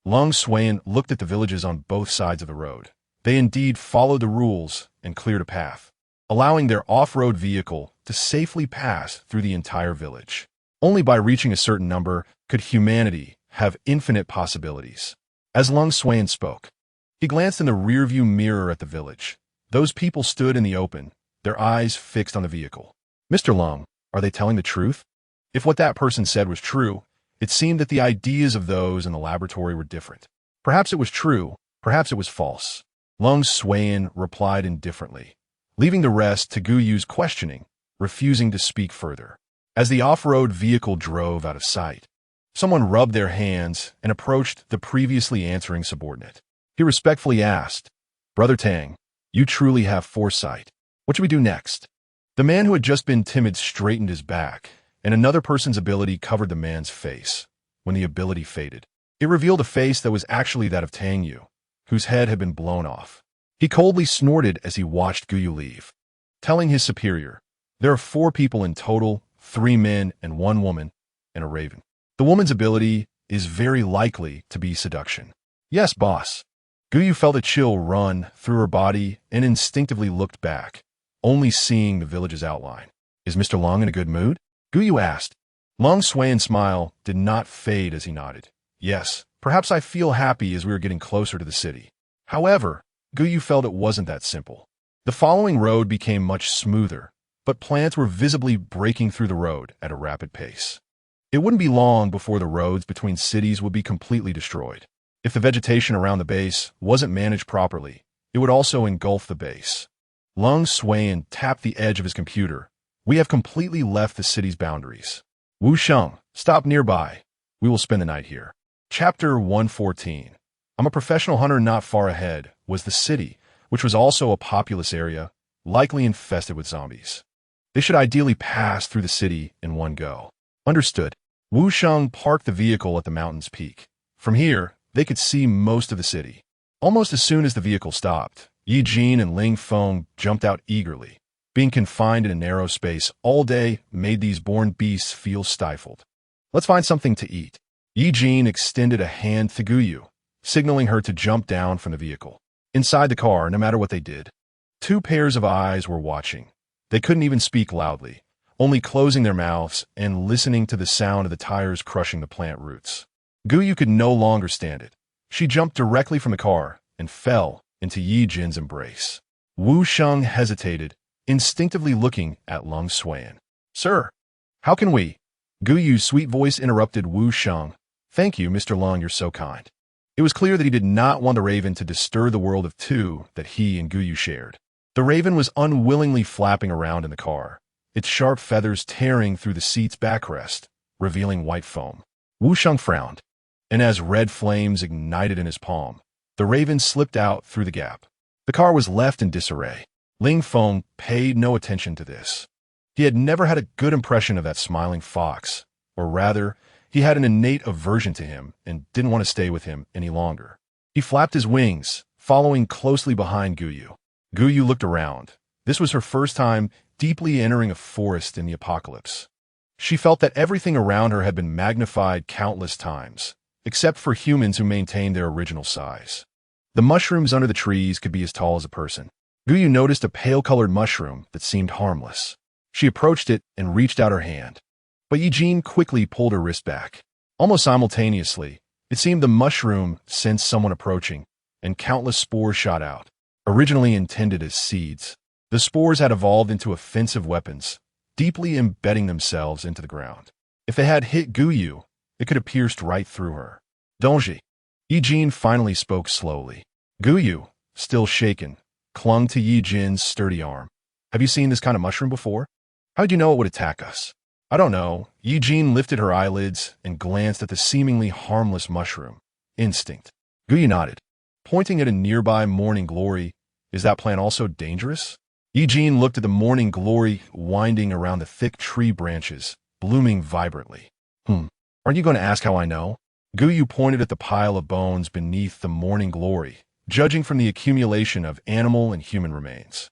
Lung Suan looked at the villages on both sides of the road. They indeed followed the rules and cleared a path, allowing their off-road vehicle to safely pass through the entire village. Only by reaching a certain number could humanity have infinite possibilities. As Lung Suan spoke, he glanced in the rearview mirror at the village. Those people stood in the open, their eyes fixed on the vehicle. "Mr. Lung, are they telling the truth?" If what that person said was true, it seemed that the ideas of those in the laboratory were different. Perhaps it was true, perhaps it was false. Lung Suan replied indifferently, leaving the rest to Guyu's questioning, refusing to speak further. As the off-road vehicle drove out of sight, someone rubbed their hands and approached the previously answering subordinate. He respectfully asked, "Brother Tang, you truly have foresight. What should we do next?" The man who had just been timid straightened his back, and another person's ability covered the man's face. When the ability faded, it revealed a face that was actually that of Tangyu, whose head had been blown off. He coldly snorted as he watched Guyu leave, telling his superior, "There are 4 people in total, 3 men and 1 woman, and a raven. The woman's ability is very likely to be seduction." "Yes, boss." Guyu felt a chill run through her body and instinctively looked back, only seeing the village's outline. "Is Mr. Lung in a good mood?" Guyu asked. Lung Suan's smile did not fade as he nodded. "Yes, perhaps I feel happy as we are getting closer to the city." However, Guyu felt it wasn't that simple. The following road became much smoother, but plants were visibly breaking through the road at a rapid pace. It wouldn't be long before the roads between cities would be completely destroyed. If the vegetation around the base wasn't managed properly, it would also engulf the base. Lung Suan tapped the edge of his computer. "We have completely left the city's boundaries. Wu Sheng, stop nearby. We will spend the night here." Chapter 114. I'm a professional hunter. Not far ahead was the city, which was also a populous area, likely infested with zombies. They should ideally pass through the city in one go. Understood. Wu Sheng parked the vehicle at the mountain's peak. From here, they could see most of the city. Almost as soon as the vehicle stopped, Ye Jin and Ling Feng jumped out eagerly. Being confined in a narrow space all day made these born beasts feel stifled. "Let's find something to eat." Ye Jin extended a hand to Guyu, signaling her to jump down from the vehicle. Inside the car, no matter what they did, 2 pairs of eyes were watching. They couldn't even speak loudly, only closing their mouths and listening to the sound of the tires crushing the plant roots. Guyu could no longer stand it. She jumped directly from the car and fell into Ye Jin's embrace. Wu Sheng hesitated, instinctively looking at Lung Suan. "Sir, how can we?" Guyu's sweet voice interrupted Wu Sheng. "Thank you, Mr. Lung, you're so kind." It was clear that he did not want the raven to disturb the world of 2 that he and Guyu shared. The raven was unwillingly flapping around in the car, its sharp feathers tearing through the seat's backrest, revealing white foam. Wu Sheng frowned, and as red flames ignited in his palm, the raven slipped out through the gap. The car was left in disarray. Ling Feng paid no attention to this. He had never had a good impression of that smiling fox, or rather, he had an innate aversion to him and didn't want to stay with him any longer. He flapped his wings, following closely behind Guyu. Guyu looked around. This was her first time deeply entering a forest in the apocalypse. She felt that everything around her had been magnified countless times, except for humans who maintained their original size. The mushrooms under the trees could be as tall as a person. Guyu noticed a pale-colored mushroom that seemed harmless. She approached it and reached out her hand. But Ye Jin quickly pulled her wrist back. Almost simultaneously, it seemed the mushroom sensed someone approaching, and countless spores shot out. Originally intended as seeds, the spores had evolved into offensive weapons, deeply embedding themselves into the ground. If they had hit Guyu, it could have pierced right through her. Donji. Ye Jin finally spoke slowly. Guyu, still shaken, clung to Ye Jin's sturdy arm. Have you seen this kind of mushroom before? How'd you know it would attack us? I don't know. Ye Jin lifted her eyelids and glanced at the seemingly harmless mushroom. Instinct. Guyu nodded, pointing at a nearby morning glory. Is that plant also dangerous? Ye Jin looked at the morning glory winding around the thick tree branches, blooming vibrantly. Aren't you going to ask how I know? Guyu pointed at the pile of bones beneath the morning glory, judging from the accumulation of animal and human remains.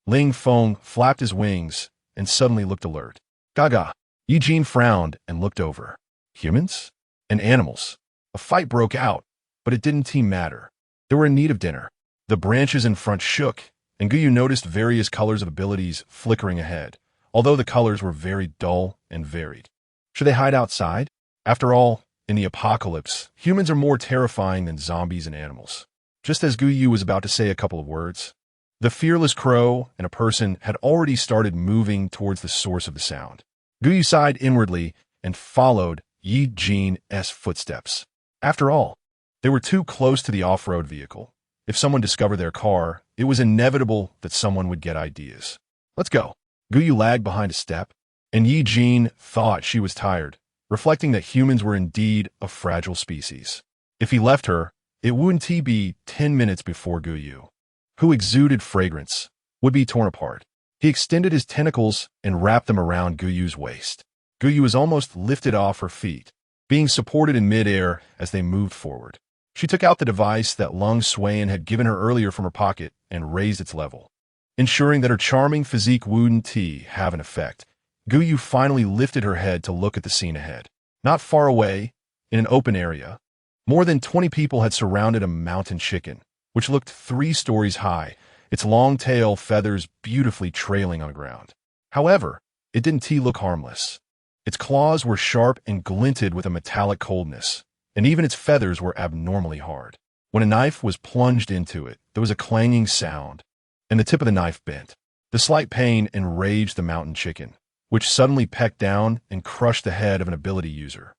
Ling Feng flapped his wings and suddenly looked alert. Gaga. Ye Jin frowned and looked over. Humans? And animals. A fight broke out, but it didn't seem matter. They were in need of dinner. The branches in front shook, and Guyu noticed various colors of abilities flickering ahead, although the colors were very dull and varied. Should they hide outside? After all, in the apocalypse, humans are more terrifying than zombies and animals. Just as Guyu was about to say a couple of words, the fearless crow and a person had already started moving towards the source of the sound. Guyu sighed inwardly and followed Ye Jin's footsteps. After all, they were too close to the off-road vehicle. If someone discovered their car, it was inevitable that someone would get ideas. Let's go. Guyu lagged behind a step, and Ye Jin thought she was tired, reflecting that humans were indeed a fragile species. If he left her, it wouldn't be 10 minutes before Guyu, who exuded fragrance, would be torn apart. He extended his tentacles and wrapped them around Guyu's waist. Guyu was almost lifted off her feet, being supported in midair as they moved forward. She took out the device that Lung Swain had given her earlier from her pocket and raised its level. Ensuring that her charming physique wouldn't have an effect, Guyu finally lifted her head to look at the scene ahead. Not far away, in an open area, more than 20 people had surrounded a mountain chicken, which looked 3 stories high, its long tail feathers beautifully trailing on the ground. However, it didn't look harmless. Its claws were sharp and glinted with a metallic coldness, and even its feathers were abnormally hard. When a knife was plunged into it, there was a clanging sound, and the tip of the knife bent. The slight pain enraged the mountain chicken, which suddenly pecked down and crushed the head of an ability user.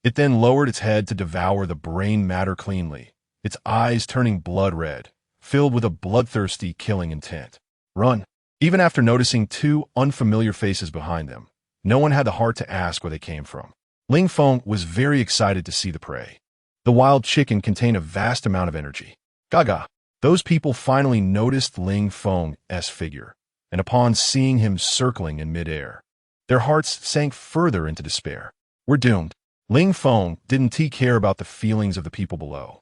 It then lowered its head to devour the brain matter cleanly, its eyes turning blood red, filled with a bloodthirsty killing intent. Run. Even after noticing 2 unfamiliar faces behind them, no one had the heart to ask where they came from. Ling Feng was very excited to see the prey. The wild chicken contained a vast amount of energy. Gaga. Those people finally noticed Ling Feng's figure, and upon seeing him circling in midair, their hearts sank further into despair. We're doomed. Ling Feng didn't care about the feelings of the people below.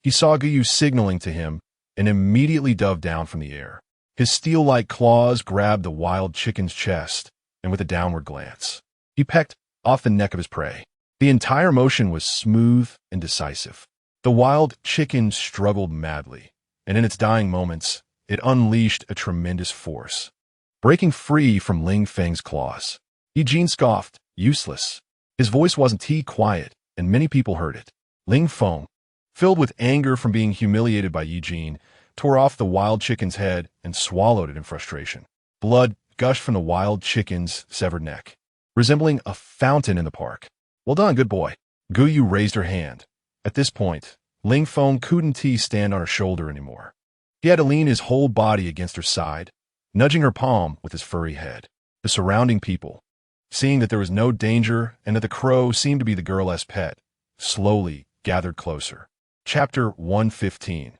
He saw Guyu signaling to him and immediately dove down from the air. His steel-like claws grabbed the wild chicken's chest, and with a downward glance, he pecked off the neck of his prey. The entire motion was smooth and decisive. The wild chicken struggled madly, and in its dying moments, it unleashed a tremendous force. Breaking free from Ling Feng's claws, Ye Jin scoffed, useless. His voice wasn't quiet, and many people heard it. Ling Feng, filled with anger from being humiliated by Ye Jin, tore off the wild chicken's head and swallowed it in frustration. Blood gushed from the wild chicken's severed neck, resembling a fountain in the park. Well done, good boy. Guyu raised her hand. At this point, Ling Feng couldn't stand on her shoulder anymore. He had to lean his whole body against her side, nudging her palm with his furry head. the surrounding people, seeing that there was no danger and that the crow seemed to be the girl's pet, slowly gathered closer. Chapter 115.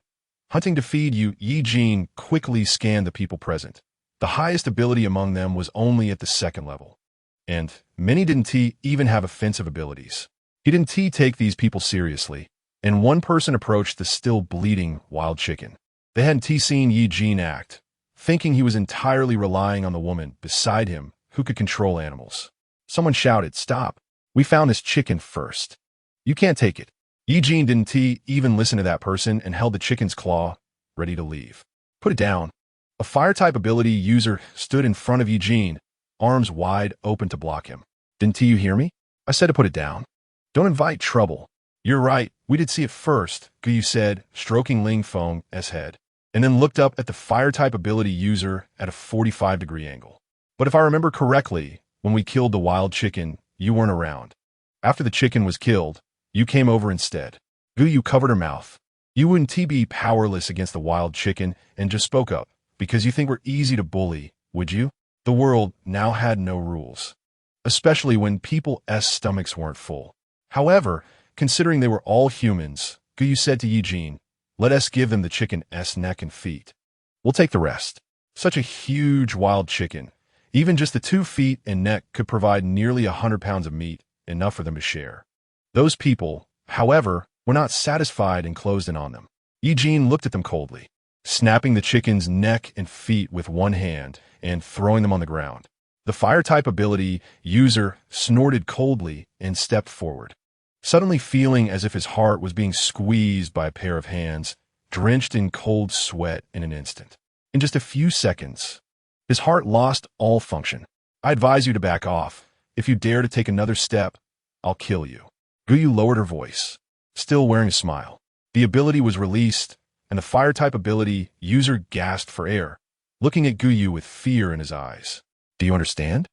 Hunting to feed you. Ye Jin quickly scanned the people present. The highest ability among them was only at the second level, and many didn't even have offensive abilities. He didn't take these people seriously, and one person approached the still bleeding wild chicken. They hadn't seen Ye Jin act, thinking he was entirely relying on the woman beside him who could control animals. Someone shouted, "Stop! We found this chicken first. You can't take it." Ye Jin didn't even listen to that person and held the chicken's claw, ready to leave. "Put it down." A fire-type ability user stood in front of Ye Jin, arms wide open to block him. "Didn't you hear me? I said to put it down. Don't invite trouble." "You're right, we did see it first," Guyu said, stroking Ling Feng's head, and then looked up at the fire-type ability user at a 45-degree angle. "But if I remember correctly, when we killed the wild chicken, you weren't around. After the chicken was killed, you came over instead." Guyu covered her mouth. "You wouldn't be powerless against the wild chicken and just spoke up, because you think we're easy to bully, would you?" The world now had no rules, especially when people's stomachs weren't full. However, considering they were all humans, Guyu said to Ye Jin, "Let us give them the chicken's neck and feet. We'll take the rest." Such a huge wild chicken, even just the 2 feet and neck could provide nearly 100 pounds of meat, enough for them to share. Those people, however, were not satisfied and closed in on them. Ye Jin looked at them coldly, snapping the chicken's neck and feet with one hand and throwing them on the ground. The fire-type ability user snorted coldly and stepped forward, suddenly feeling as if his heart was being squeezed by a pair of hands, drenched in cold sweat in an instant. In just a few seconds, his heart lost all function. "I advise you to back off. If you dare to take another step, I'll kill you." Guyu lowered her voice, still wearing a smile. The ability was released, and the fire-type ability user gasped for air, looking at Guyu with fear in his eyes. "Do you understand?"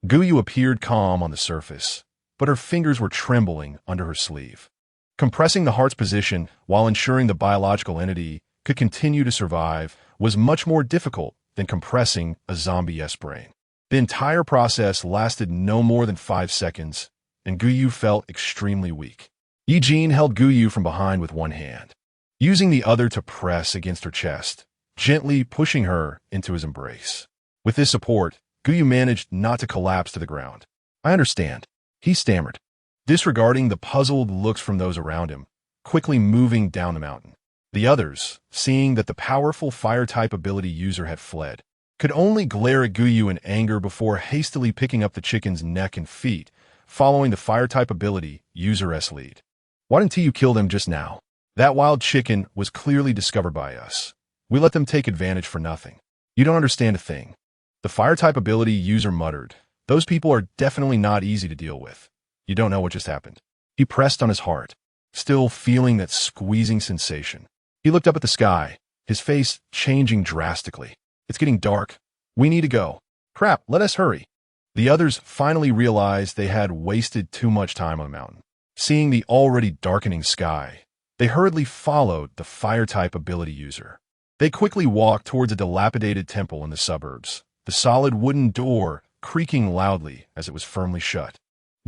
Guyu appeared calm on the surface, but her fingers were trembling under her sleeve. Compressing the heart's position while ensuring the biological entity could continue to survive was much more difficult than compressing a zombie's brain. The entire process lasted no more than 5 seconds, and Guyu felt extremely weak. Ye Jin held Guyu from behind with one hand, using the other to press against her chest, gently pushing her into his embrace. With this support, Guyu managed not to collapse to the ground. "I understand," he stammered, disregarding the puzzled looks from those around him, quickly moving down the mountain. The others, seeing that the powerful fire-type ability user had fled, could only glare at Guyu in anger before hastily picking up the chicken's neck and feet, following the fire-type ability user's lead. "Why didn't you kill them just now? That wild chicken was clearly discovered by us. We let them take advantage for nothing. You don't understand a thing." The fire-type ability user muttered, "Those people are definitely not easy to deal with. You don't know what just happened." He pressed on his heart, still feeling that squeezing sensation. He looked up at the sky, his face changing drastically. "It's getting dark. We need to go. Crap, let us hurry." The others finally realized they had wasted too much time on the mountain. Seeing the already darkening sky, they hurriedly followed the fire-type ability user. They quickly walked towards a dilapidated temple in the suburbs, the solid wooden door creaking loudly as it was firmly shut.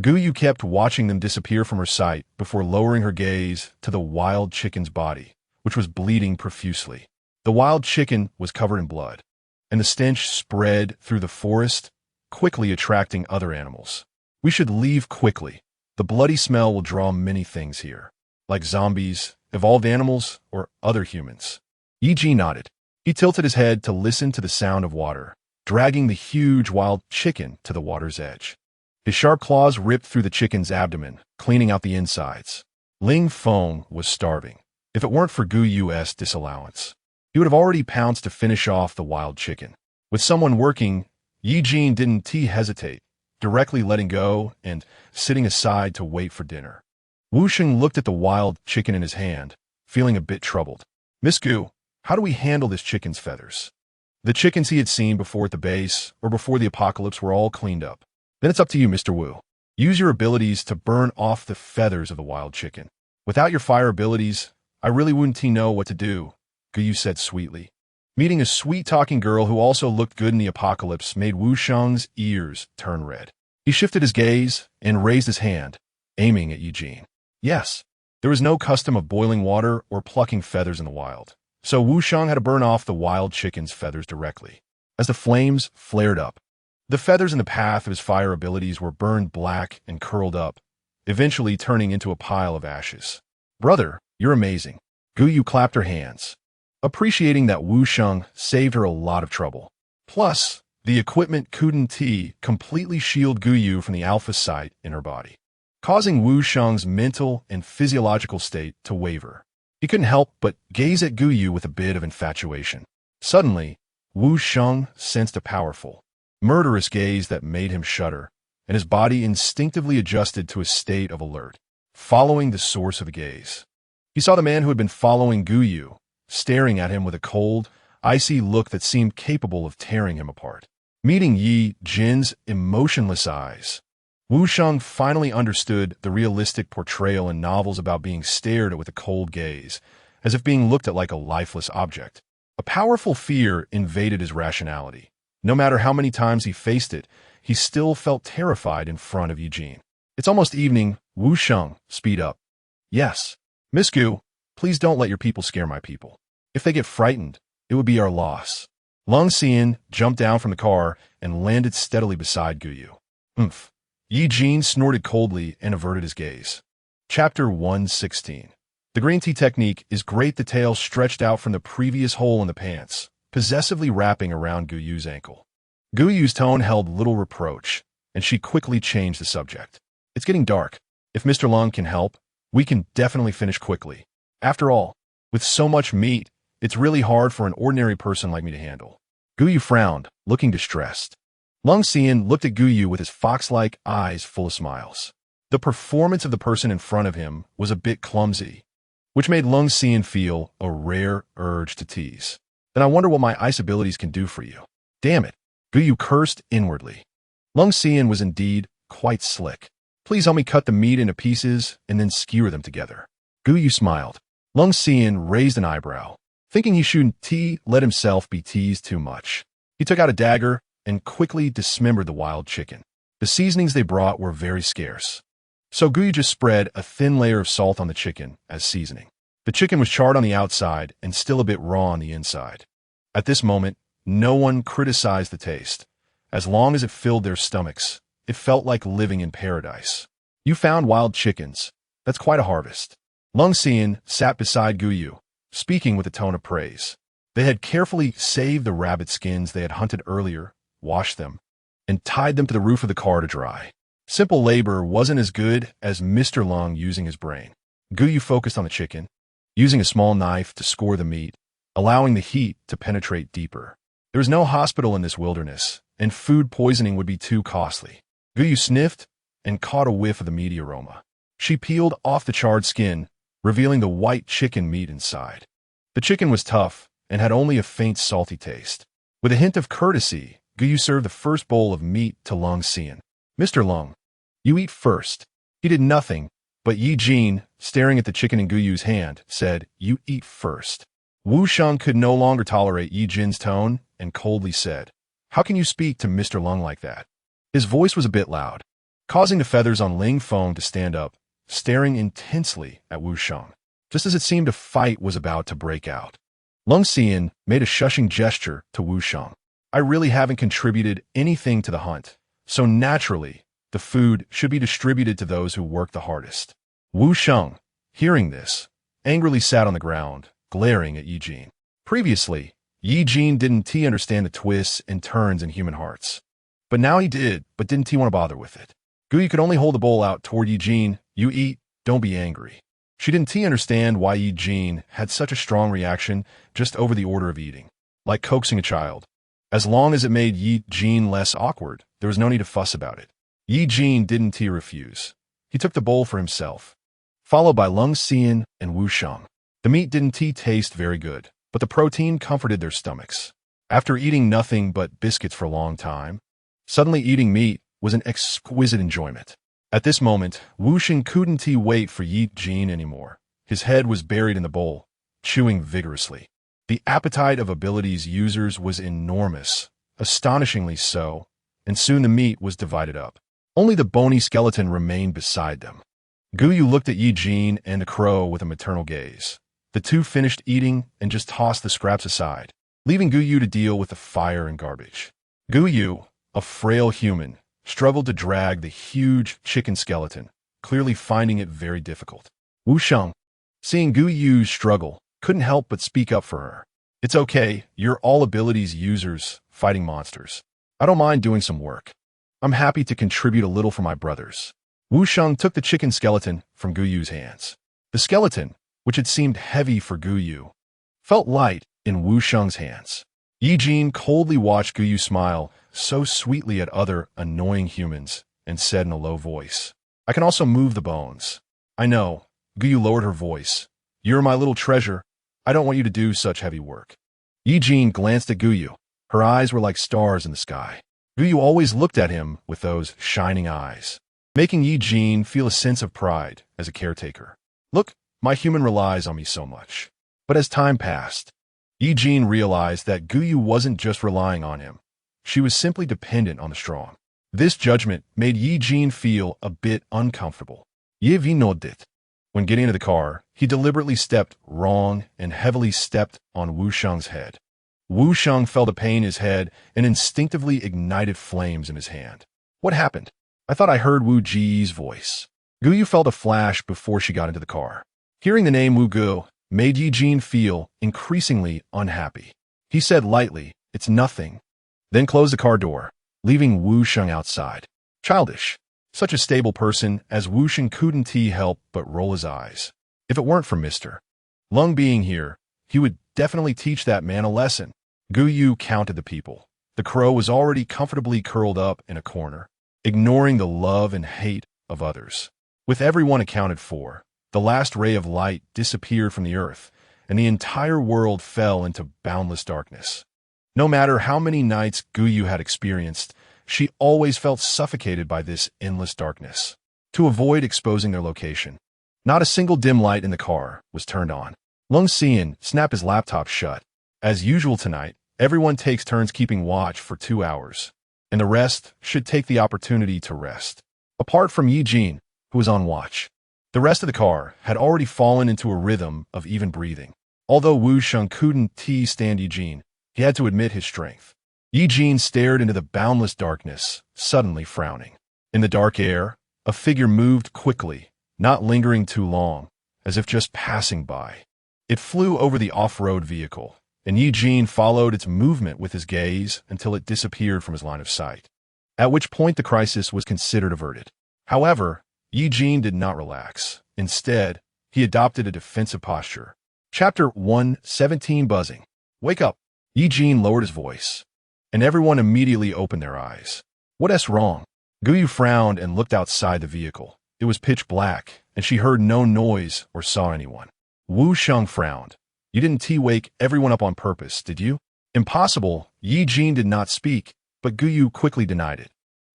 Guyu kept watching them disappear from her sight before lowering her gaze to the wild chicken's body, which was bleeding profusely. The wild chicken was covered in blood, and the stench spread through the forest, quickly attracting other animals. "We should leave quickly. The bloody smell will draw many things here, like zombies, evolved animals, or other humans." Ye Jin nodded. He tilted his head to listen to the sound of water, dragging the huge wild chicken to the water's edge. His sharp claws ripped through the chicken's abdomen, cleaning out the insides. Ling Feng was starving. If it weren't for Guyu's disallowance, he would have already pounced to finish off the wild chicken. With someone working, Ye Jin didn't hesitate, directly letting go and sitting aside to wait for dinner. Wu Sheng looked at the wild chicken in his hand, feeling a bit troubled. "Miss Gu, how do we handle this chicken's feathers?" The chickens he had seen before at the base or before the apocalypse were all cleaned up. "Then it's up to you, Mr. Wu. Use your abilities to burn off the feathers of the wild chicken. Without your fire abilities, I really wouldn't know what to do," Guyu said sweetly. Meeting a sweet-talking girl who also looked good in the apocalypse made Wu Sheng's ears turn red. He shifted his gaze and raised his hand, aiming at Ye Jin. Yes, there was no custom of boiling water or plucking feathers in the wild, so Wu Sheng had to burn off the wild chicken's feathers directly. As the flames flared up, the feathers in the path of his fire abilities were burned black and curled up, eventually turning into a pile of ashes. Brother, you're amazing. Guyu clapped her hands, appreciating that Wu Sheng saved her a lot of trouble. Plus, the equipment couldn't completely shield Guyu from the alpha site in her body, causing Wu Sheng's mental and physiological state to waver. He couldn't help but gaze at Guyu with a bit of infatuation. Suddenly, Wu Sheng sensed a powerful, murderous gaze that made him shudder, and his body instinctively adjusted to a state of alert, following the source of the gaze. He saw the man who had been following Guyu, staring at him with a cold, icy look that seemed capable of tearing him apart. Meeting Ye Jin's emotionless eyes, Wu Sheng finally understood the realistic portrayal in novels about being stared at with a cold gaze, as if being looked at like a lifeless object. A powerful fear invaded his rationality. No matter how many times he faced it, he still felt terrified in front of Ye Jin. It's almost evening. Wu Sheng, speed up. Yes. Miss Gu, please don't let your people scare my people. If they get frightened, it would be our loss. Lung Xian jumped down from the car and landed steadily beside Guyu. Oomph. Ye Jin snorted coldly and averted his gaze. Chapter 116. The green tea technique is great. The tail stretched out from the previous hole in the pants, possessively wrapping around Guyu's ankle. Guyu's tone held little reproach, and she quickly changed the subject. It's getting dark. If Mr. Lung can help, we can definitely finish quickly. After all, with so much meat, it's really hard for an ordinary person like me to handle. Guyu frowned, looking distressed. Lung Xian looked at Guyu with his fox-like eyes full of smiles. The performance of the person in front of him was a bit clumsy, which made Lung Xian feel a rare urge to tease. Then I wonder what my ice abilities can do for you. Damn it, Guyu cursed inwardly. Lung Xian was indeed quite slick. Please help me cut the meat into pieces and then skewer them together. Guyu smiled. Lung Xian raised an eyebrow, thinking he shouldn't let himself be teased too much. He took out a dagger and quickly dismembered the wild chicken. The seasonings they brought were very scarce, so Guyu just spread a thin layer of salt on the chicken as seasoning. The chicken was charred on the outside and still a bit raw on the inside. At this moment, no one criticized the taste. As long as it filled their stomachs, it felt like living in paradise. You found wild chickens. That's quite a harvest. Lung Xian sat beside Guyu, speaking with a tone of praise. They had carefully saved the rabbit skins they had hunted earlier, washed them, and tied them to the roof of the car to dry. Simple labor wasn't as good as Mr. Lung using his brain. Guyu focused on the chicken, using a small knife to score the meat, allowing the heat to penetrate deeper. There was no hospital in this wilderness, and food poisoning would be too costly. Guyu sniffed and caught a whiff of the meaty aroma. She peeled off the charred skin, revealing the white chicken meat inside. The chicken was tough and had only a faint salty taste. With a hint of courtesy, Guyu served the first bowl of meat to Lung Xian. Mr. Lung, you eat first. He did nothing, but Ye Jin, staring at the chicken in Guyu's hand, said, you eat first. Wu Sheng could no longer tolerate Ye Jin's tone and coldly said, how can you speak to Mr. Lung like that? His voice was a bit loud, causing the feathers on Ling Feng to stand up, staring intensely at Wu Sheng, just as it seemed a fight was about to break out. Lung Xian made a shushing gesture to Wu Sheng. I really haven't contributed anything to the hunt, so naturally, the food should be distributed to those who work the hardest. Wu Sheng, hearing this, angrily sat on the ground, glaring at Ye Jin. Previously, Ye Jin didn't understand the twists and turns in human hearts. But now he did, but didn't want to bother with it. Guyu could only hold the bowl out toward Ye Jin. You eat, don't be angry. She didn't understand why Ye Jin had such a strong reaction just over the order of eating, like coaxing a child. As long as it made Ye Jin less awkward, there was no need to fuss about it. Ye Jin didn't refuse. He took the bowl for himself, followed by Lung Xian and Wu Sheng. The meat didn't taste very good, but the protein comforted their stomachs. After eating nothing but biscuits for a long time, suddenly eating meat was an exquisite enjoyment. At this moment, Wu Sheng couldn't wait for Ye Jin anymore. His head was buried in the bowl, chewing vigorously. The appetite of abilities users was enormous, astonishingly so, and soon the meat was divided up. Only the bony skeleton remained beside them. Guyu looked at Ye Jin and the crow with a maternal gaze. The two finished eating and just tossed the scraps aside, leaving Guyu to deal with the fire and garbage. Guyu, a frail human, struggled to drag the huge chicken skeleton, clearly finding it very difficult. Wu Sheng, seeing Guyu's struggle, couldn't help but speak up for her. It's okay, you're all abilities users, fighting monsters. I don't mind doing some work. I'm happy to contribute a little for my brothers. Wu Sheng took the chicken skeleton from Guyu's hands. The skeleton, which had seemed heavy for Guyu, felt light in Wu Sheng's hands. Ye Jin coldly watched Guyu smile so sweetly at other annoying humans and said in a low voice, I can also move the bones. I know. Guyu lowered her voice. You're my little treasure. I don't want you to do such heavy work. Ye Jin glanced at Guyu. Her eyes were like stars in the sky. Guyu always looked at him with those shining eyes, making Ye Jin feel a sense of pride as a caretaker. Look, my human relies on me so much. But as time passed, Ye Jin realized that Guyu wasn't just relying on him. She was simply dependent on the strong. This judgment made Ye Jin feel a bit uncomfortable. Ye Vi nodded. When getting into the car, he deliberately stepped wrong and heavily stepped on Wu Sheng's head. Wu Sheng felt a pain in his head and instinctively ignited flames in his hand. What happened? I thought I heard Wu Ji's voice. Guyu felt a flash before she got into the car. Hearing the name Wu Gu made Ye Jin feel increasingly unhappy. He said lightly, it's nothing, then closed the car door, leaving Wu Sheng outside. Childish. Such a stable person as Wu Sheng couldn't help but roll his eyes. If it weren't for Mr. Lung being here, he would definitely teach that man a lesson. Guyu counted the people. The crow was already comfortably curled up in a corner, ignoring the love and hate of others. With everyone accounted for, the last ray of light disappeared from the earth, and the entire world fell into boundless darkness. No matter how many nights Guyu had experienced, she always felt suffocated by this endless darkness. To avoid exposing their location, not a single dim light in the car was turned on. Lung Xian snapped his laptop shut. As usual tonight, everyone takes turns keeping watch for 2 hours, and the rest should take the opportunity to rest. Apart from Ye Jin, who was on watch, the rest of the car had already fallen into a rhythm of even breathing. Although Wu Sheng couldn't stand Ye Jin, he had to admit his strength. Ye Jin stared into the boundless darkness, suddenly frowning. In the dark air, a figure moved quickly, not lingering too long, as if just passing by. It flew over the off-road vehicle, and Ye Jin followed its movement with his gaze until it disappeared from his line of sight, at which point the crisis was considered averted. However, Ye Jin did not relax. Instead, he adopted a defensive posture. Chapter 1:17 Buzzing. Wake up! Ye Jin lowered his voice, and everyone immediately opened their eyes. What's wrong? Guyu frowned and looked outside the vehicle. It was pitch black, and she heard no noise or saw anyone. Wu Sheng frowned. You didn't wake everyone up on purpose, did you? Impossible. Ye Jin did not speak, but Guyu quickly denied it,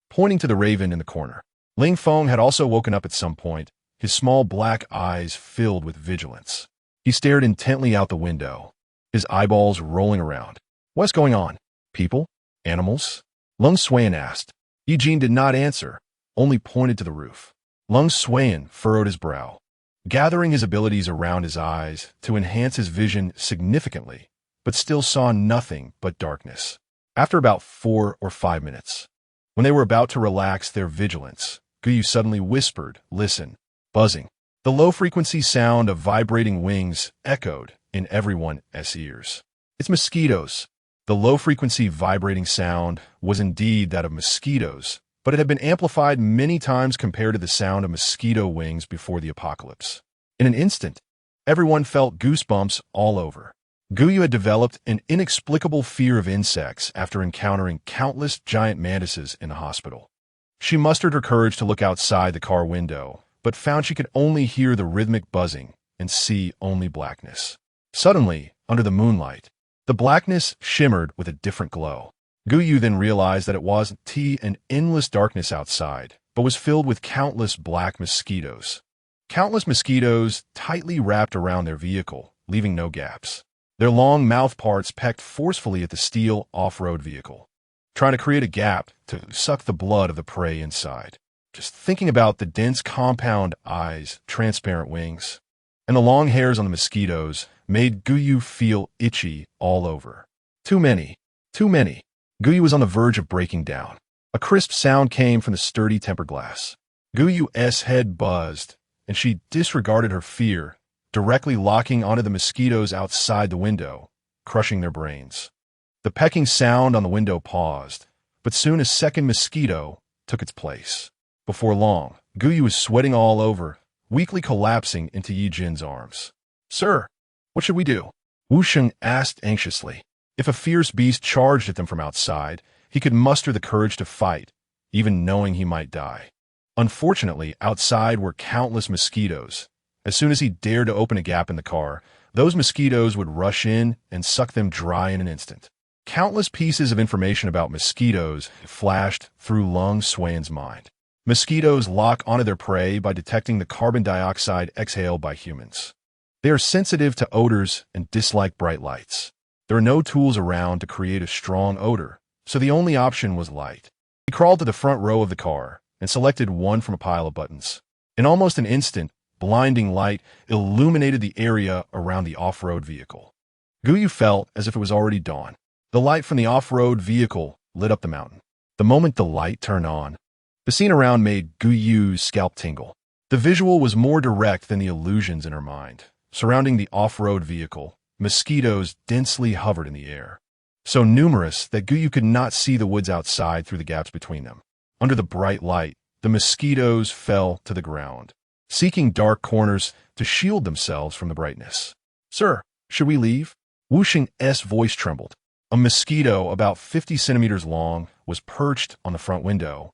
pointing to the raven in the corner. Ling Feng had also woken up at some point, his small black eyes filled with vigilance. He stared intently out the window, his eyeballs rolling around. What's going on? People? Animals? Lung Xuan asked. Ye Jin did not answer, only pointed to the roof. Lung Xuan furrowed his brow, gathering his abilities around his eyes to enhance his vision significantly, but still saw nothing but darkness. After about 4 or 5 minutes, when they were about to relax their vigilance, Guyu suddenly whispered, listen, buzzing. The low-frequency sound of vibrating wings echoed in everyone's ears. It's mosquitoes. The low-frequency vibrating sound was indeed that of mosquitoes, but it had been amplified many times compared to the sound of mosquito wings before the apocalypse. In an instant, everyone felt goosebumps all over. Guyu had developed an inexplicable fear of insects after encountering countless giant mantises in the hospital. She mustered her courage to look outside the car window, but found she could only hear the rhythmic buzzing and see only blackness. Suddenly, under the moonlight, the blackness shimmered with a different glow. Guyu then realized that it wasn't an endless darkness outside, but was filled with countless black mosquitoes. Countless mosquitoes tightly wrapped around their vehicle, leaving no gaps. Their long mouth parts pecked forcefully at the steel off-road vehicle, trying to create a gap to suck the blood of the prey inside. Just thinking about the dense compound eyes, transparent wings, and the long hairs on the mosquitoes made Guyu feel itchy all over. Too many. Too many. Guyu was on the verge of breaking down. A crisp sound came from the sturdy tempered glass. Guyu's head buzzed, and she disregarded her fear, directly locking onto the mosquitoes outside the window, crushing their brains. The pecking sound on the window paused, but soon a second mosquito took its place. Before long, Guyu was sweating all over, weakly collapsing into Ye Jin's arms. "Sir, what should we do?" Wu Sheng asked anxiously. If a fierce beast charged at them from outside, he could muster the courage to fight, even knowing he might die. Unfortunately, outside were countless mosquitoes. As soon as he dared to open a gap in the car, those mosquitoes would rush in and suck them dry in an instant. Countless pieces of information about mosquitoes flashed through Lung Xuan's mind. Mosquitoes lock onto their prey by detecting the carbon dioxide exhaled by humans. They are sensitive to odors and dislike bright lights. There are no tools around to create a strong odor, so the only option was light. He crawled to the front row of the car and selected one from a pile of buttons. In almost an instant, blinding light illuminated the area around the off-road vehicle. Guyu felt as if it was already dawn. The light from the off-road vehicle lit up the mountain. The moment the light turned on, the scene around made Guyu's scalp tingle. The visual was more direct than the illusions in her mind. Surrounding the off-road vehicle, mosquitoes densely hovered in the air, so numerous that Guyu could not see the woods outside through the gaps between them. Under the bright light, the mosquitoes fell to the ground, seeking dark corners to shield themselves from the brightness. "Sir, should we leave?" Wu Sheng's voice trembled. A mosquito about 50 centimeters long was perched on the front window,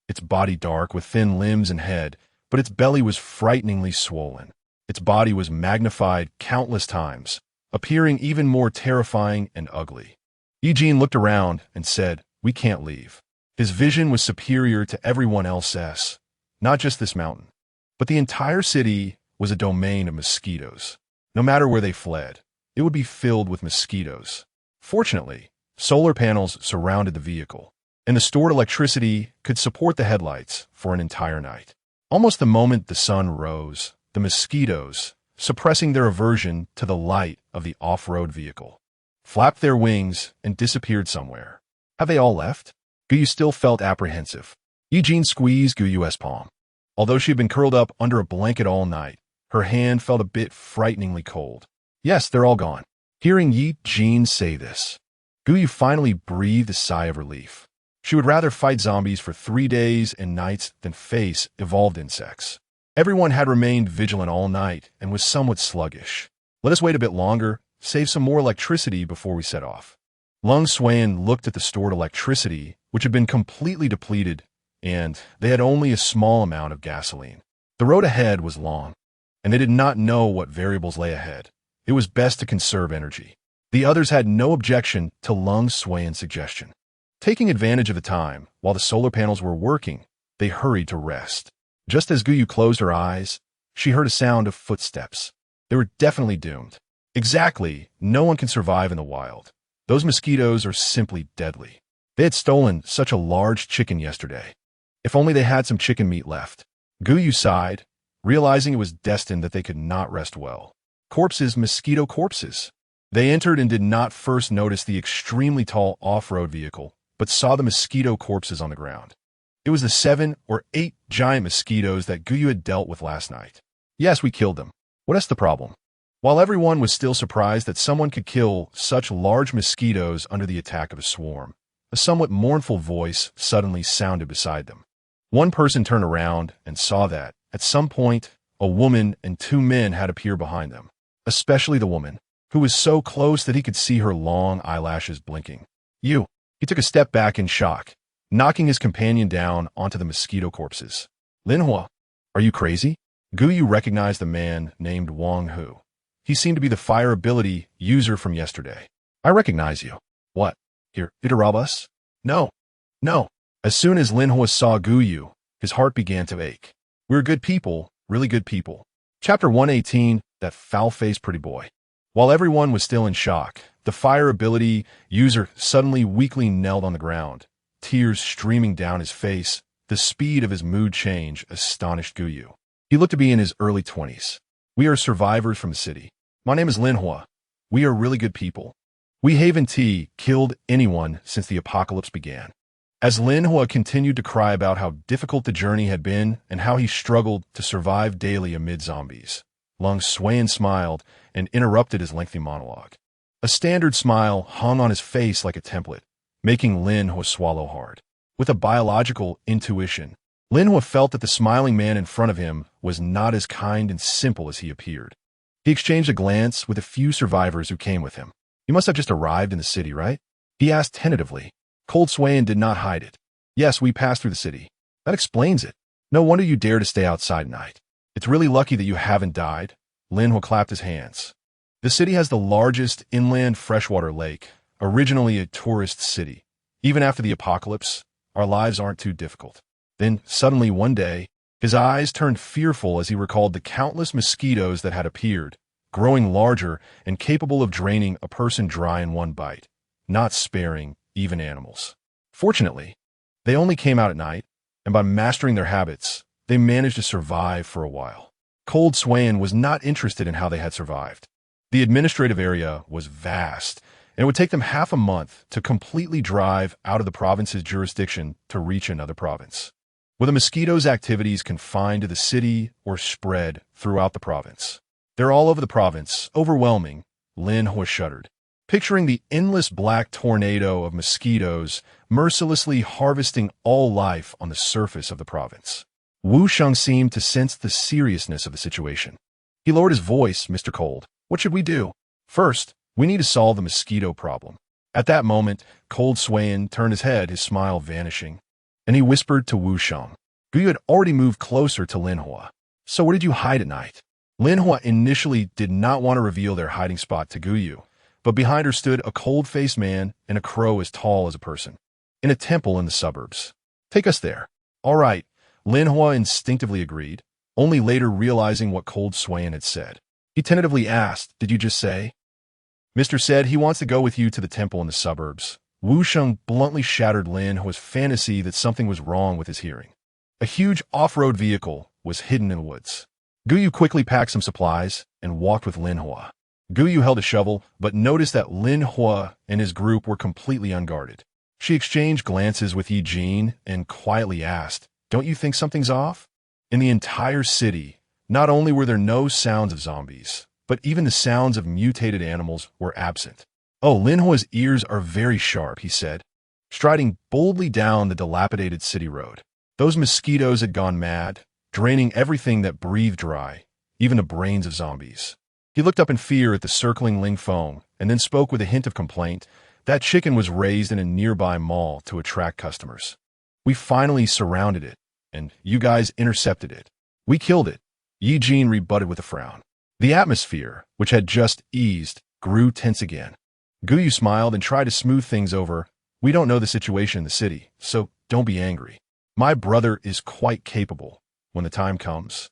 its body dark with thin limbs and head, but its belly was frighteningly swollen. Its body was magnified countless times, appearing even more terrifying and ugly. Ye Jin looked around and said, "We can't leave." His vision was superior to everyone else's, not just this mountain, but the entire city was a domain of mosquitoes. No matter where they fled, it would be filled with mosquitoes. Fortunately, solar panels surrounded the vehicle, and the stored electricity could support the headlights for an entire night. Almost the moment the sun rose, the mosquitoes, suppressing their aversion to the light of the off-road vehicle, flapped their wings and disappeared somewhere. Have they all left? Guyu still felt apprehensive. Ye Jin squeezed Guyu's palm. Although she had been curled up under a blanket all night, her hand felt a bit frighteningly cold. "Yes, they're all gone." Hearing Ye Jin say this, Guyu finally breathed a sigh of relief. She would rather fight zombies for 3 days and nights than face evolved insects. Everyone had remained vigilant all night and was somewhat sluggish. "Let us wait a bit longer, save some more electricity before we set off." Lung Xuan looked at the stored electricity, which had been completely depleted, and they had only a small amount of gasoline. The road ahead was long, and they did not know what variables lay ahead. It was best to conserve energy. The others had no objection to Lung Xuan's suggestion. Taking advantage of the time, while the solar panels were working, they hurried to rest. Just as Guyu closed her eyes, she heard a sound of footsteps. They were definitely doomed. Exactly, no one can survive in the wild. Those mosquitoes are simply deadly. They had stolen such a large chicken yesterday. If only they had some chicken meat left. Guyu sighed, realizing it was destined that they could not rest well. Corpses, mosquito corpses. They entered and did not first notice the extremely tall off-road vehicle, but saw the mosquito corpses on the ground. It was the 7 or 8 giant mosquitoes that Guyu had dealt with last night. "Yes, we killed them. What is the problem?" While everyone was still surprised that someone could kill such large mosquitoes under the attack of a swarm, a somewhat mournful voice suddenly sounded beside them. One person turned around and saw that, at some point, a woman and 2 men had appeared behind them, especially the woman, who was so close that he could see her long eyelashes blinking. "You!" He took a step back in shock, knocking his companion down onto the mosquito corpses. "Linhua, are you crazy?" Guyu recognized the man named Wang Hu. He seemed to be the fire ability user from yesterday. "I recognize you." "What? Here to rob us?" No. As soon as Linhua saw Guyu, his heart began to ache. "We're good people, really good people." Chapter 118, That Foul-Faced Pretty Boy. While everyone was still in shock, the fire ability user suddenly weakly knelt on the ground, tears streaming down his face. The speed of his mood change astonished Guyu. He looked to be in his early 20s. We are survivors from the city. My name is Linhua. We are really good people. We haven't killed anyone since the apocalypse began. As Linhua continued to cry about how difficult the journey had been and how he struggled to survive daily amid zombies, Lung Xuan smiled and interrupted his lengthy monologue. A standard smile hung on his face like a template, making Linhua swallow hard. With a biological intuition, Linhua felt that the smiling man in front of him was not as kind and simple as he appeared. He exchanged a glance with a few survivors who came with him. You must have just arrived in the city, right? He asked tentatively. Cold Swain did not hide it. Yes, we passed through the city. That explains it. No wonder you dare to stay outside at night. It's really lucky that you haven't died. Linhua clapped his hands. The city has the largest inland freshwater lake, originally a tourist city. Even after the apocalypse, our lives aren't too difficult. Then, suddenly one day, his eyes turned fearful as he recalled the countless mosquitoes that had appeared, growing larger and capable of draining a person dry in one bite, not sparing even animals. Fortunately, they only came out at night, and by mastering their habits, they managed to survive for a while. Cold Swain was not interested in how they had survived. The administrative area was vast, and it would take them half a month to completely drive out of the province's jurisdiction to reach another province. Were the mosquitoes' activities confined to the city or spread throughout the province? They're all over the province, overwhelming. Linhua shuddered, picturing the endless black tornado of mosquitoes mercilessly harvesting all life on the surface of the province. Wu Sheng seemed to sense the seriousness of the situation. He lowered his voice. Mr. Cold, what should we do? First, we need to solve the mosquito problem. At that moment, Cold Swain turned his head, his smile vanishing, and he whispered to Wu Sheng. Guyu had already moved closer to Linhua. So where did you hide at night? Linhua initially did not want to reveal their hiding spot to Guyu, but behind her stood a cold-faced man and a crow as tall as a person. In a temple in the suburbs. Take us there. All right, Linhua instinctively agreed, only later realizing what Cold Swain had said. He tentatively asked, did you just say? Mr. said he wants to go with you to the temple in the suburbs. Wu Sheng bluntly shattered Linhua's fantasy that something was wrong with his hearing. A huge off-road vehicle was hidden in the woods. Guyu quickly packed some supplies and walked with Linhua. Guyu held a shovel, but noticed that Linhua and his group were completely unguarded. She exchanged glances with Ye Jin and quietly asked, don't you think something's off? In the entire city, not only were there no sounds of zombies, but even the sounds of mutated animals were absent. Oh, Linhua's ears are very sharp, he said, striding boldly down the dilapidated city road. Those mosquitoes had gone mad, draining everything that breathed dry, even the brains of zombies. He looked up in fear at the circling Ling Feng and then spoke with a hint of complaint. That chicken was raised in a nearby mall to attract customers. We finally surrounded it, and you guys intercepted it. We killed it, Ye Jin rebutted with a frown. The atmosphere, which had just eased, grew tense again. Guyu smiled and tried to smooth things over. We don't know the situation in the city, so don't be angry. My brother is quite capable. When the time comes,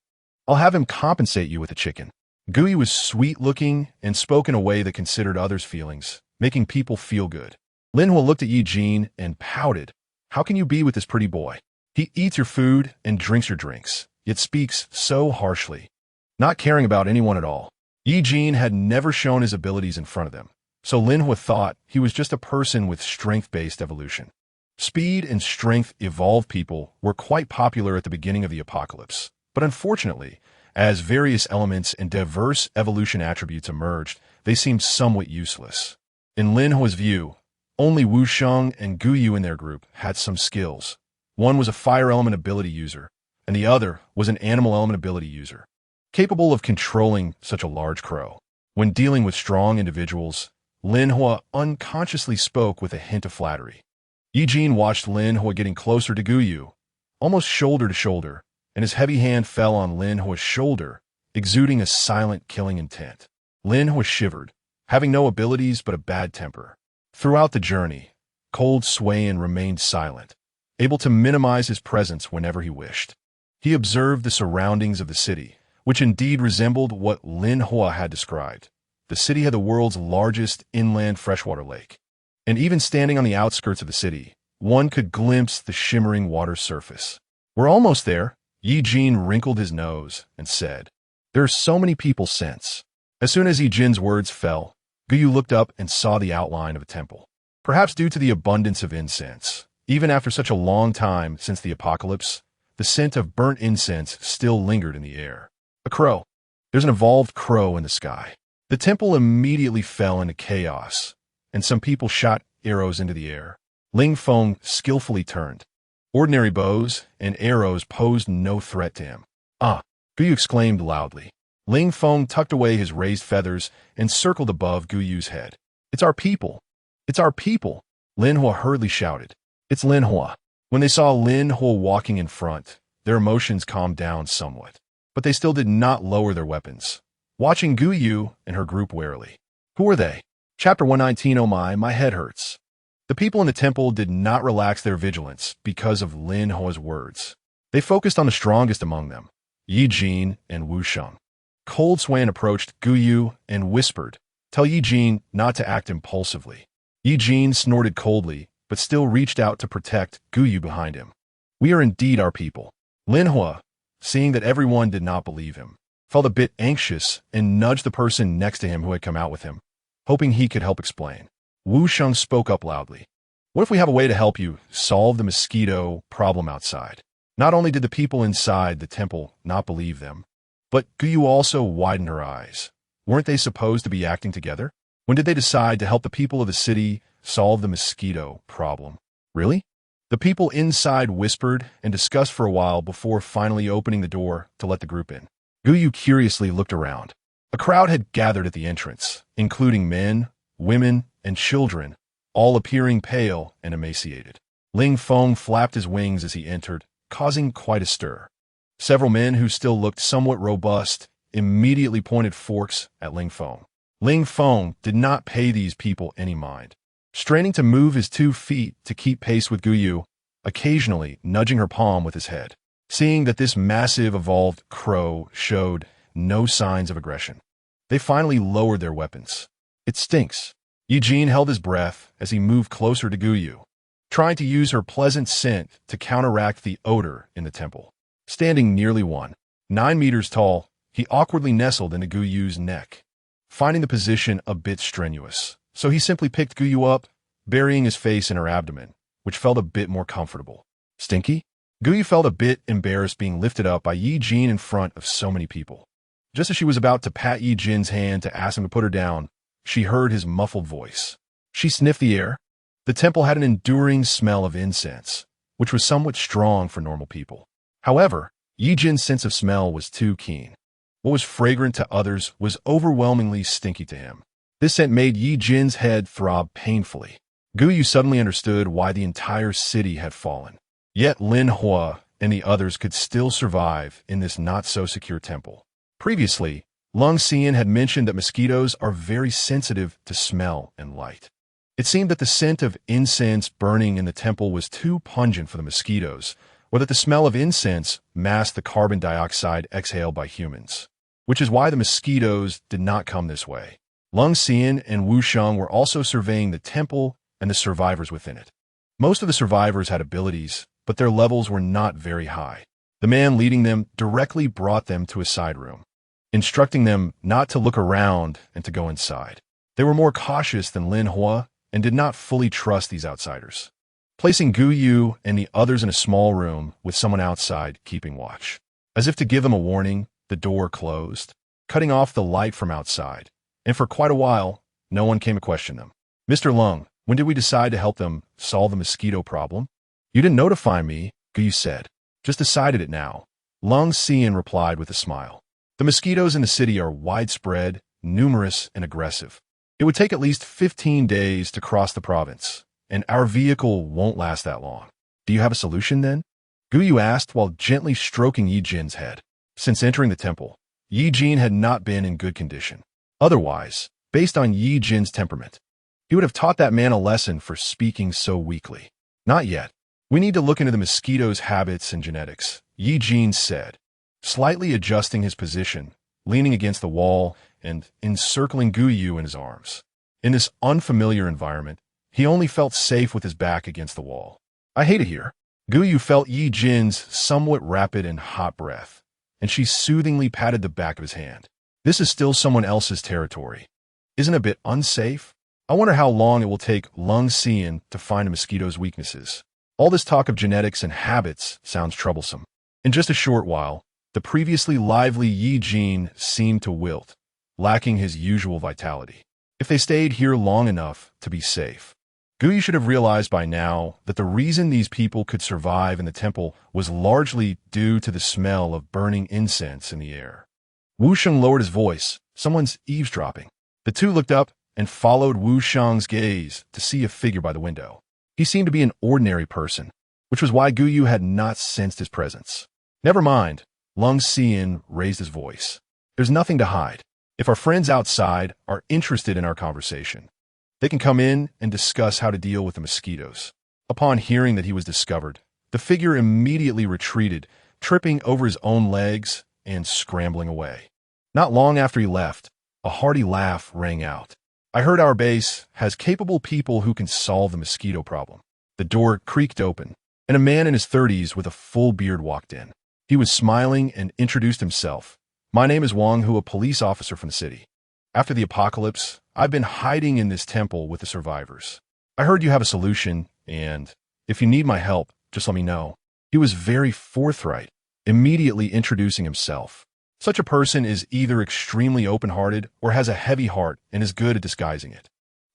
I'll have him compensate you with a chicken. Guyu was sweet-looking and spoke in a way that considered others' feelings, making people feel good. Linhua looked at Ye Jin and pouted. How can you be with this pretty boy? He eats your food and drinks your drinks, yet speaks so harshly, not caring about anyone at all. Ye Jin had never shown his abilities in front of them, so Linhua thought he was just a person with strength-based evolution. Speed and strength-evolved people were quite popular at the beginning of the apocalypse, but unfortunately, as various elements and diverse evolution attributes emerged, they seemed somewhat useless. In Linhua's view, only Wu Sheng and Guyu in their group had some skills. One was a fire element ability user, and the other was an animal element ability user, capable of controlling such a large crow. When dealing with strong individuals, Linhua unconsciously spoke with a hint of flattery. Ye Jin watched Linhua getting closer to Guyu, almost shoulder to shoulder, and his heavy hand fell on Linhua's shoulder, exuding a silent killing intent. Linhua shivered, having no abilities but a bad temper. Throughout the journey, Cold Swain remained silent, able to minimize his presence whenever he wished. He observed the surroundings of the city, which indeed resembled what Linhua had described. the city had the world's largest inland freshwater lake. And even standing on the outskirts of the city, one could glimpse the shimmering water surface. "We're almost there." Ye Jin wrinkled his nose and said, "There are so many people since." As soon as Ye Jin's words fell, Guyu looked up and saw the outline of a temple. Perhaps due to the abundance of incense, even after such a long time since the apocalypse, the scent of burnt incense still lingered in the air. A crow. There's an evolved crow in the sky. The temple immediately fell into chaos, and some people shot arrows into the air. Ling Feng skillfully turned. Ordinary bows and arrows posed no threat to him. "Ah!" Guyu exclaimed loudly. Ling Feng tucked away his raised feathers and circled above Guyu's head. "It's our people! It's our people!" Lin Hua hurriedly shouted. "It's Lin Hua." When they saw Lin Hua walking in front, their emotions calmed down somewhat. But they still did not lower their weapons, watching Guyu and her group warily. Who are they? Chapter 119. Oh my head hurts. The people in the temple did not relax their vigilance because of Lin Hua's words. They focused on the strongest among them, Ye Jin and Wu Sheng. Cold Swain approached Guyu and whispered, "Tell Ye Jin not to act impulsively." Ye Jin snorted coldly, but still reached out to protect Guyu behind him. "We are indeed our people." Lin Hua, seeing that everyone did not believe him, felt a bit anxious and nudged the person next to him who had come out with him, hoping he could help explain. Wu Sheng spoke up loudly. "What if we have a way to help you solve the mosquito problem outside?" Not only did the people inside the temple not believe them, but Guyu also widened her eyes. Weren't they supposed to be acting together? When did they decide to help the people of the city solve the mosquito problem? Really? The people inside whispered and discussed for a while before finally opening the door to let the group in. Guyu curiously looked around. A crowd had gathered at the entrance, including men, women, and children, all appearing pale and emaciated. Ling Feng flapped his wings as he entered, causing quite a stir. Several men who still looked somewhat robust immediately pointed forks at Ling Feng. Ling Feng did not pay these people any mind, straining to move his 2 feet to keep pace with Guyu, occasionally nudging her palm with his head. Seeing that this massive evolved crow showed no signs of aggression, they finally lowered their weapons. "It stinks." Ye Jin held his breath as he moved closer to Guyu, trying to use her pleasant scent to counteract the odor in the temple. Standing nearly 9 meters tall, he awkwardly nestled into Guyu's neck, finding the position a bit strenuous. So he simply picked Guyu up, burying his face in her abdomen, which felt a bit more comfortable. "Stinky?" Guyu felt a bit embarrassed being lifted up by Ye Jin in front of so many people. Just as she was about to pat Ye Jin's hand to ask him to put her down, she heard his muffled voice. She sniffed the air. The temple had an enduring smell of incense, which was somewhat strong for normal people. However, Ye Jin's sense of smell was too keen. What was fragrant to others was overwhelmingly stinky to him. This scent made Ye Jin's head throb painfully. Guyu suddenly understood why the entire city had fallen. Yet Lin Hua and the others could still survive in this not-so-secure temple. Previously, Lung Xian had mentioned that mosquitoes are very sensitive to smell and light. It seemed that the scent of incense burning in the temple was too pungent for the mosquitoes, or that the smell of incense masked the carbon dioxide exhaled by humans, which is why the mosquitoes did not come this way. Lung Xian and Wu Sheng were also surveying the temple and the survivors within it. Most of the survivors had abilities, but their levels were not very high. The man leading them directly brought them to a side room, instructing them not to look around and to go inside. They were more cautious than Lin Hua and did not fully trust these outsiders, placing Guyu and the others in a small room with someone outside keeping watch. As if to give them a warning, the door closed, cutting off the light from outside, and for quite a while, no one came to question them. "Mr. Lung, when did we decide to help them solve the mosquito problem?" "You didn't notify me," Guyu said. "Just decided it now." Lung Xian replied with a smile. "The mosquitoes in the city are widespread, numerous, and aggressive. It would take at least 15 days to cross the province, and our vehicle won't last that long. Do you have a solution then?" Guyu asked while gently stroking Ye Jin's head. Since entering the temple, Ye Jin had not been in good condition. Otherwise, based on Ye Jin's temperament, he would have taught that man a lesson for speaking so weakly. "Not yet. We need to look into the mosquito's habits and genetics," Ye Jin said, slightly adjusting his position, leaning against the wall and encircling Gu Yu in his arms. In this unfamiliar environment, he only felt safe with his back against the wall. I hate it here. Gu Yu felt Ye Jin's somewhat rapid and hot breath, and she soothingly patted the back of his hand. This is still someone else's territory. Isn't it a bit unsafe? I wonder how long it will take Lung Xian to find a mosquito's weaknesses. All this talk of genetics and habits sounds troublesome. In just a short while, the previously lively Ye Jin seemed to wilt, lacking his usual vitality. If they stayed here long enough to be safe. Gu Yu should have realized by now that the reason these people could survive in the temple was largely due to the smell of burning incense in the air. Wu Sheng lowered his voice. Someone's eavesdropping. The two looked up and followed Wu Sheng's gaze to see a figure by the window. He seemed to be an ordinary person, which was why Gu Yu had not sensed his presence. Never mind, Lung Xian raised his voice. There's nothing to hide. If our friends outside are interested in our conversation, they can come in and discuss how to deal with the mosquitoes. Upon hearing that he was discovered, the figure immediately retreated, tripping over his own legs and scrambling away. Not long after he left, a hearty laugh rang out. I heard our base has capable people who can solve the mosquito problem. The door creaked open, and a man in his 30s with a full beard walked in. He was smiling and introduced himself. My name is Wang Hu, a police officer from the city. After the apocalypse, I've been hiding in this temple with the survivors. I heard you have a solution, and if you need my help, just let me know. He was very forthright, immediately introducing himself. Such a person is either extremely open-hearted or has a heavy heart and is good at disguising it.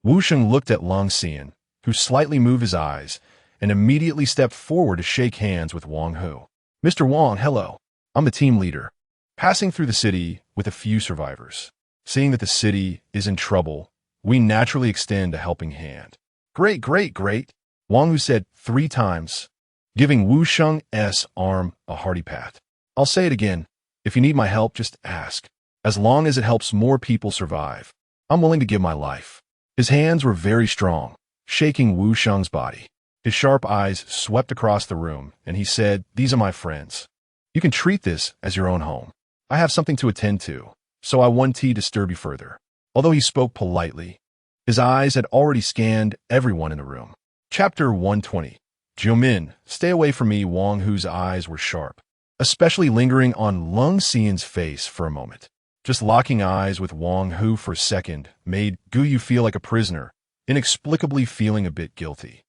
Wu Sheng looked at Lung Xian, who slightly moved his eyes, and immediately stepped forward to shake hands with Wang Hu. Mr. Wang, hello. I'm the team leader, passing through the city with a few survivors. Seeing that the city is in trouble, we naturally extend a helping hand. Great, great, great, Wang Hu said 3 times, giving Wu Sheng's arm a hearty pat. I'll say it again. If you need my help, just ask. As long as it helps more people survive, I'm willing to give my life. His hands were very strong, shaking Wu Sheng's body. His sharp eyes swept across the room, and he said, "These are my friends. You can treat this as your own home. I have something to attend to, so I won't disturb you further." Although he spoke politely, his eyes had already scanned everyone in the room. Chapter 120. Jiumin, stay away from me. Wang Hu's eyes were sharp, especially lingering on Lung Xian's face for a moment. Just locking eyes with Wang Hu for a second made Gu Yu feel like a prisoner, inexplicably feeling a bit guilty.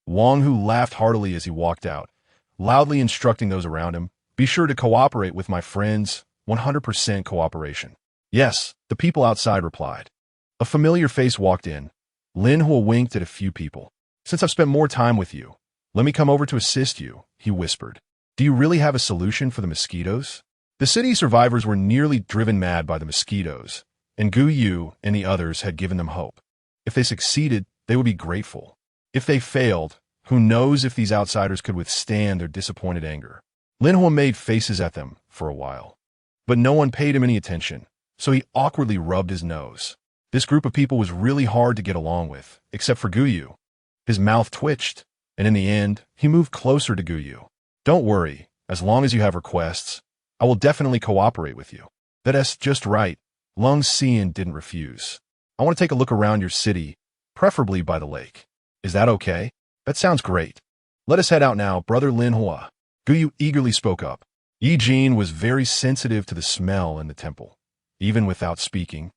Wang Hu laughed heartily as he walked out, loudly instructing those around him, "Be sure to cooperate with my friends, 100% cooperation." Yes, the people outside replied. A familiar face walked in. Lin Hua winked at a few people. "Since I've spent more time with you, let me come over to assist you," he whispered. "Do you really have a solution for the mosquitoes?" The city survivors were nearly driven mad by the mosquitoes, and Gu Yu and the others had given them hope. If they succeeded, they would be grateful. If they failed, who knows if these outsiders could withstand their disappointed anger. Lin Hua made faces at them for a while, but no one paid him any attention, so he awkwardly rubbed his nose. This group of people was really hard to get along with, except for Gu Yu. His mouth twitched, and in the end, he moved closer to Gu Yu. "Don't worry, as long as you have requests, I will definitely cooperate with you." "That's just right." Lung Xian didn't refuse. "I want to take a look around your city, preferably by the lake." "Is that okay?" "That sounds great. Let us head out now, brother Lin Hua." Gu Yu eagerly spoke up. Ye Jin was very sensitive to the smell in the temple. Even without speaking,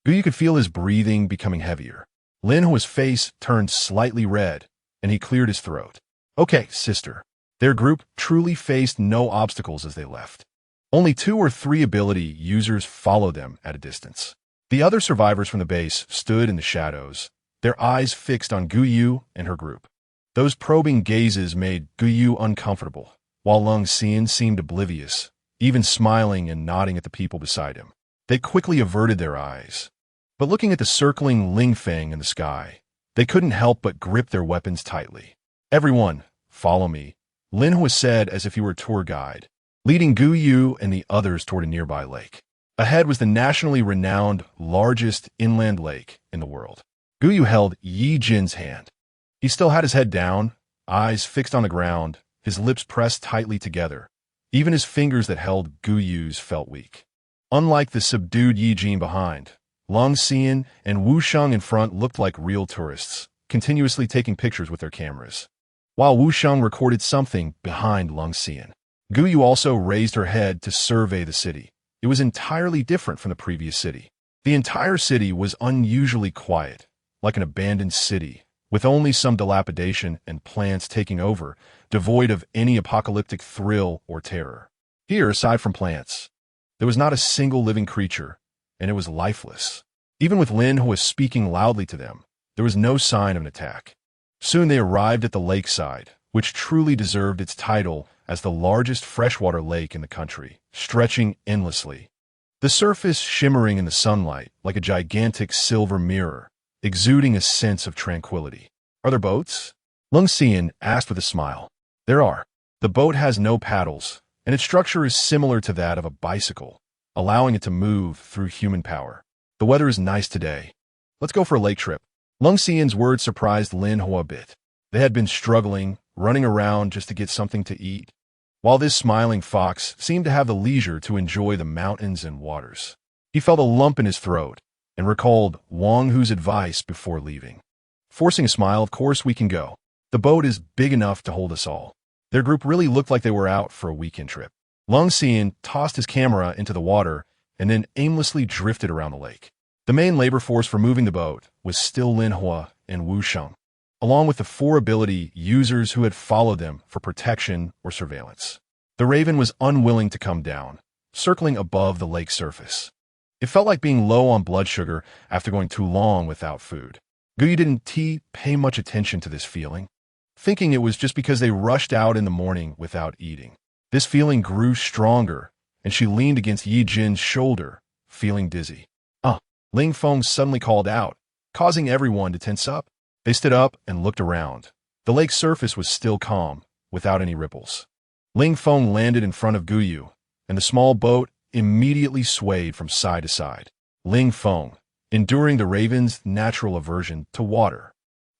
Gu Yu could feel his breathing becoming heavier. Lin Hua's face turned slightly red, and he cleared his throat. "Okay, sister." Their group truly faced no obstacles as they left. Only 2 or 3 ability users followed them at a distance. The other survivors from the base stood in the shadows, their eyes fixed on Gu Yu and her group. Those probing gazes made Gu Yu uncomfortable, while Lung Xian seemed oblivious, even smiling and nodding at the people beside him. They quickly averted their eyes. But looking at the circling Ling Feng in the sky, they couldn't help but grip their weapons tightly. "Everyone, follow me," Lin Hua said as if he were a tour guide, leading Gu Yu and the others toward a nearby lake. Ahead was the nationally renowned largest inland lake in the world. Gu Yu held Ye Jin's hand. He still had his head down, eyes fixed on the ground, his lips pressed tightly together. Even his fingers that held Gu Yu's felt weak. Unlike the subdued Ye Jin behind, Long Xian and Wu Sheng in front looked like real tourists, continuously taking pictures with their cameras. While Wu Sheng recorded something behind Long Xian, Guyu also raised her head to survey the city. It was entirely different from the previous city. The entire city was unusually quiet, like an abandoned city, with only some dilapidation and plants taking over, devoid of any apocalyptic thrill or terror. Here, aside from plants, there was not a single living creature, and it was lifeless. Even with Lin Hua speaking loudly to them, there was no sign of an attack. Soon they arrived at the lakeside, which truly deserved its title as the largest freshwater lake in the country, stretching endlessly. The surface shimmering in the sunlight like a gigantic silver mirror, exuding a sense of tranquility. Are there boats? Lung Xian asked with a smile. There are. The boat has no paddles, and its structure is similar to that of a bicycle, allowing it to move through human power. The weather is nice today. Let's go for a lake trip. Lung Xian's words surprised Lin Hua a bit. They had been struggling, running around just to get something to eat, while this smiling fox seemed to have the leisure to enjoy the mountains and waters. He felt a lump in his throat and recalled Wang Hu's advice before leaving. Forcing a smile, of course we can go. The boat is big enough to hold us all. Their group really looked like they were out for a weekend trip. Lung Xian tossed his camera into the water and then aimlessly drifted around the lake. The main labor force for moving the boat was still Lin Hua and Wu Sheng, along with the 4 ability users who had followed them for protection or surveillance. The Raven was unwilling to come down, circling above the lake surface. It felt like being low on blood sugar after going too long without food. Guyu didn't pay much attention to this feeling, thinking it was just because they rushed out in the morning without eating. This feeling grew stronger, and she leaned against Ye Jin's shoulder, feeling dizzy. Ling Feng suddenly called out, causing everyone to tense up. They stood up and looked around. The lake's surface was still calm, without any ripples. Ling Feng landed in front of Guyu, and the small boat immediately swayed from side to side. Ling Feng, enduring the raven's natural aversion to water,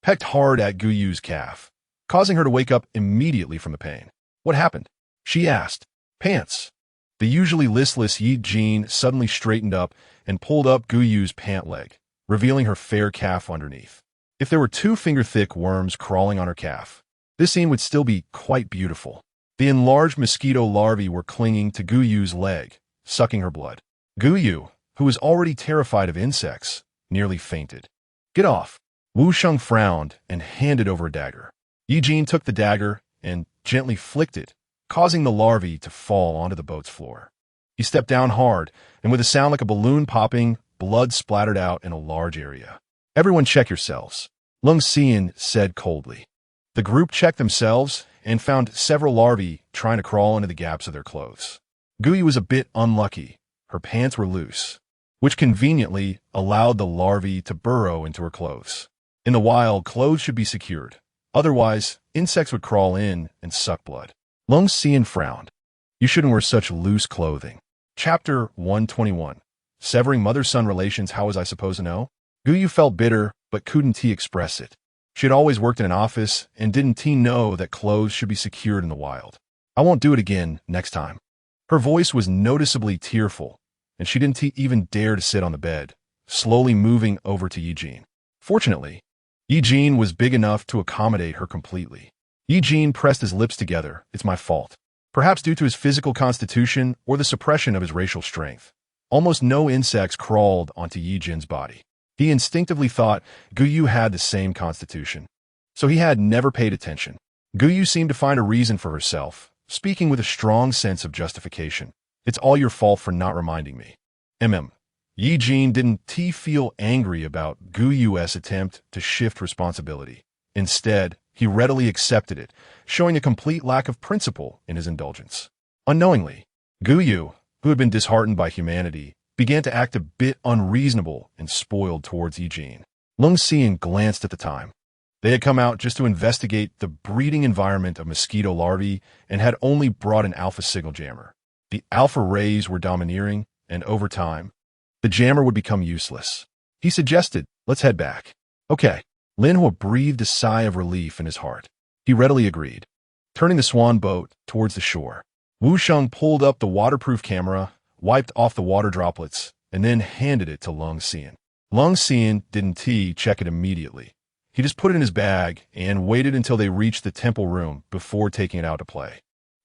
pecked hard at Guyu's calf, causing her to wake up immediately from the pain. What happened? She asked. Pants. The usually listless Ye Jin suddenly straightened up and pulled up Guyu's pant leg, revealing her fair calf underneath. If there were 2 finger-thick worms crawling on her calf, this scene would still be quite beautiful. The enlarged mosquito larvae were clinging to Guyu's leg, sucking her blood. Guyu, who was already terrified of insects, nearly fainted. Get off. Wu Sheng frowned and handed over a dagger. Ye Jin took the dagger and gently flicked it, causing the larvae to fall onto the boat's floor. He stepped down hard, and with a sound like a balloon popping, blood splattered out in a large area. Everyone check yourselves, Lung Xian said coldly. The group checked themselves and found several larvae trying to crawl into the gaps of their clothes. Guyu was a bit unlucky. Her pants were loose, which conveniently allowed the larvae to burrow into her clothes. In the wild, clothes should be secured. Otherwise, insects would crawl in and suck blood. Lung Xian frowned. You shouldn't wear such loose clothing. Chapter 121. Severing mother-son relations, how was I supposed to know? Guyu felt bitter, but couldn't express it. She had always worked in an office, and didn't know that clothes should be secured in the wild. I won't do it again next time. Her voice was noticeably tearful, and she didn't even dare to sit on the bed, slowly moving over to Ye Jin. Fortunately, Ye Jin was big enough to accommodate her completely. Ye Jin pressed his lips together. It's my fault. Perhaps due to his physical constitution or the suppression of his racial strength, almost no insects crawled onto Ye Jin's body. He instinctively thought Guyu had the same constitution, so he had never paid attention. Guyu seemed to find a reason for herself, speaking with a strong sense of justification. It's all your fault for not reminding me. Ye Jin didn't feel angry about Guyu's attempt to shift responsibility. Instead, he readily accepted it, showing a complete lack of principle in his indulgence. Unknowingly, Guyu, who had been disheartened by humanity, began to act a bit unreasonable and spoiled towards Ye Jin. Lung Xian glanced at the time. They had come out just to investigate the breeding environment of mosquito larvae and had only brought an alpha signal jammer. The alpha rays were domineering, and over time, the jammer would become useless. He suggested, let's head back. Okay. Lin Hua breathed a sigh of relief in his heart. He readily agreed, turning the swan boat towards the shore. Wu Sheng pulled up the waterproof camera, wiped off the water droplets, and then handed it to Lung Xian. Lung Xian didn't check it immediately. He just put it in his bag and waited until they reached the temple room before taking it out to play.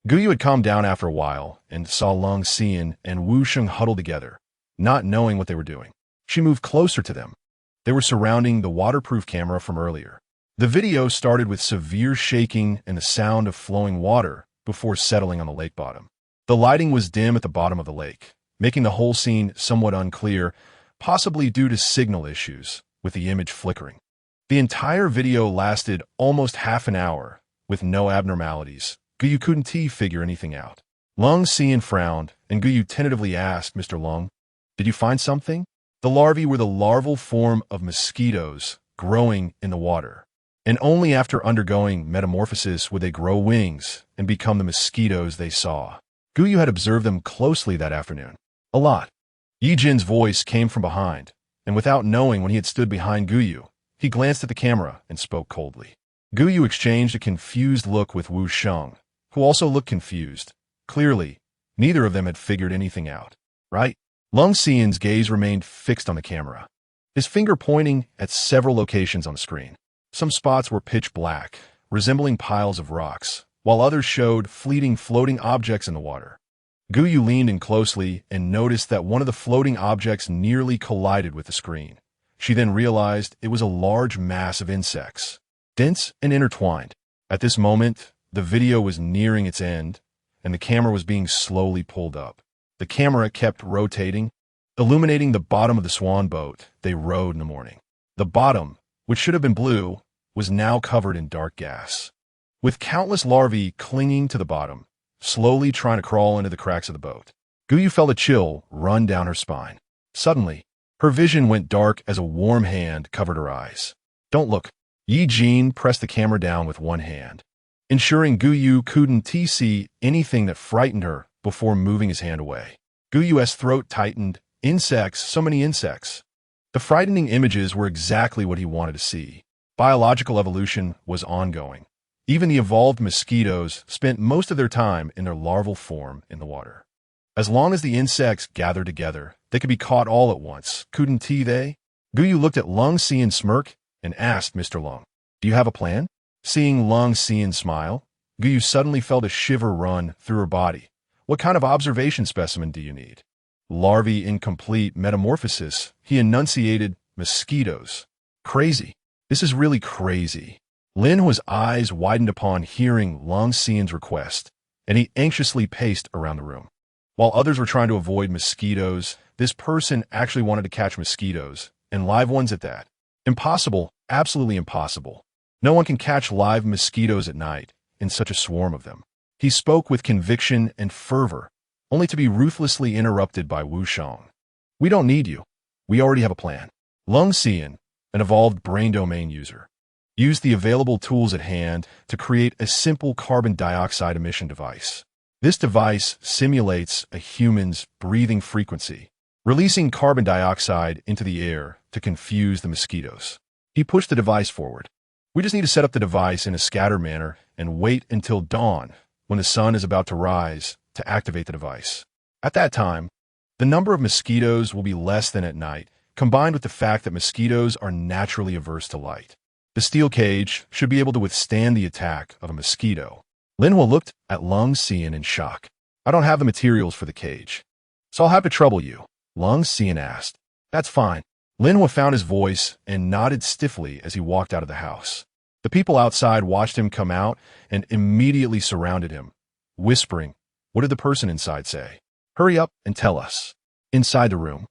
Guyu had calmed down after a while and saw Lung Xian and Wu Sheng huddled together, not knowing what they were doing. She moved closer to them. They were surrounding the waterproof camera from earlier. The video started with severe shaking and the sound of flowing water before settling on the lake bottom. The lighting was dim at the bottom of the lake, making the whole scene somewhat unclear, possibly due to signal issues, with the image flickering. The entire video lasted almost half an hour, with no abnormalities. Guyu couldn't figure anything out. Lung Xian frowned, and Guyu tentatively asked, "Mr. Lung, did you find something?" The larvae were the larval form of mosquitoes growing in the water, and only after undergoing metamorphosis would they grow wings and become the mosquitoes they saw. Guyu had observed them closely that afternoon. A lot. Ye Jin's voice came from behind, and without knowing when he had stood behind Guyu, he glanced at the camera and spoke coldly. Guyu exchanged a confused look with Wu Sheng, who also looked confused. Clearly, neither of them had figured anything out. Right? Lung Xian's gaze remained fixed on the camera, his finger pointing at several locations on the screen. Some spots were pitch black, resembling piles of rocks, while others showed fleeting floating objects in the water. Guyu leaned in closely and noticed that one of the floating objects nearly collided with the screen. She then realized it was a large mass of insects, dense and intertwined. At this moment, the video was nearing its end, and the camera was being slowly pulled up. The camera kept rotating, illuminating the bottom of the swan boat they rode in the morning. The bottom, which should have been blue, was now covered in dark gas, with countless larvae clinging to the bottom, slowly trying to crawl into the cracks of the boat. Guyu felt a chill run down her spine. Suddenly, her vision went dark as a warm hand covered her eyes. "Don't look." Ye Jin pressed the camera down with one hand, ensuring Guyu couldn't see anything that frightened her before moving his hand away. Guyu's throat tightened. Insects, so many insects. The frightening images were exactly what he wanted to see. Biological evolution was ongoing. Even the evolved mosquitoes spent most of their time in their larval form in the water. As long as the insects gathered together, they could be caught all at once, couldn't they? Guyu looked at Lung Xian smirk and asked Mr. Lung, "Do you have a plan?" Seeing Lung Xian smile, Guyu suddenly felt a shiver run through her body. "What kind of observation specimen do you need?" Larvae in complete metamorphosis, he enunciated, "Mosquitoes. Crazy. This is really crazy." Linhua's eyes widened upon hearing Lung Xian's request, and he anxiously paced around the room. While others were trying to avoid mosquitoes, this person actually wanted to catch mosquitoes, and live ones at that. Impossible, absolutely impossible. No one can catch live mosquitoes at night, in such a swarm of them. He spoke with conviction and fervor, only to be ruthlessly interrupted by Wu Sheng. "We don't need you. We already have a plan." Lung Xian, an evolved brain domain user, used the available tools at hand to create a simple carbon dioxide emission device. This device simulates a human's breathing frequency, releasing carbon dioxide into the air to confuse the mosquitoes. He pushed the device forward. "We just need to set up the device in a scattered manner and wait until dawn, when the sun is about to rise, to activate the device. At that time, the number of mosquitoes will be less than at night, combined with the fact that mosquitoes are naturally averse to light. The steel cage should be able to withstand the attack of a mosquito." Linhua looked at Lung Xian in shock. "I don't have the materials for the cage, so I'll have to trouble you." Lung Xian asked. "That's fine." Linhua found his voice and nodded stiffly as he walked out of the house. The people outside watched him come out and immediately surrounded him, whispering, "What did the person inside say? Hurry up and tell us." Inside the room,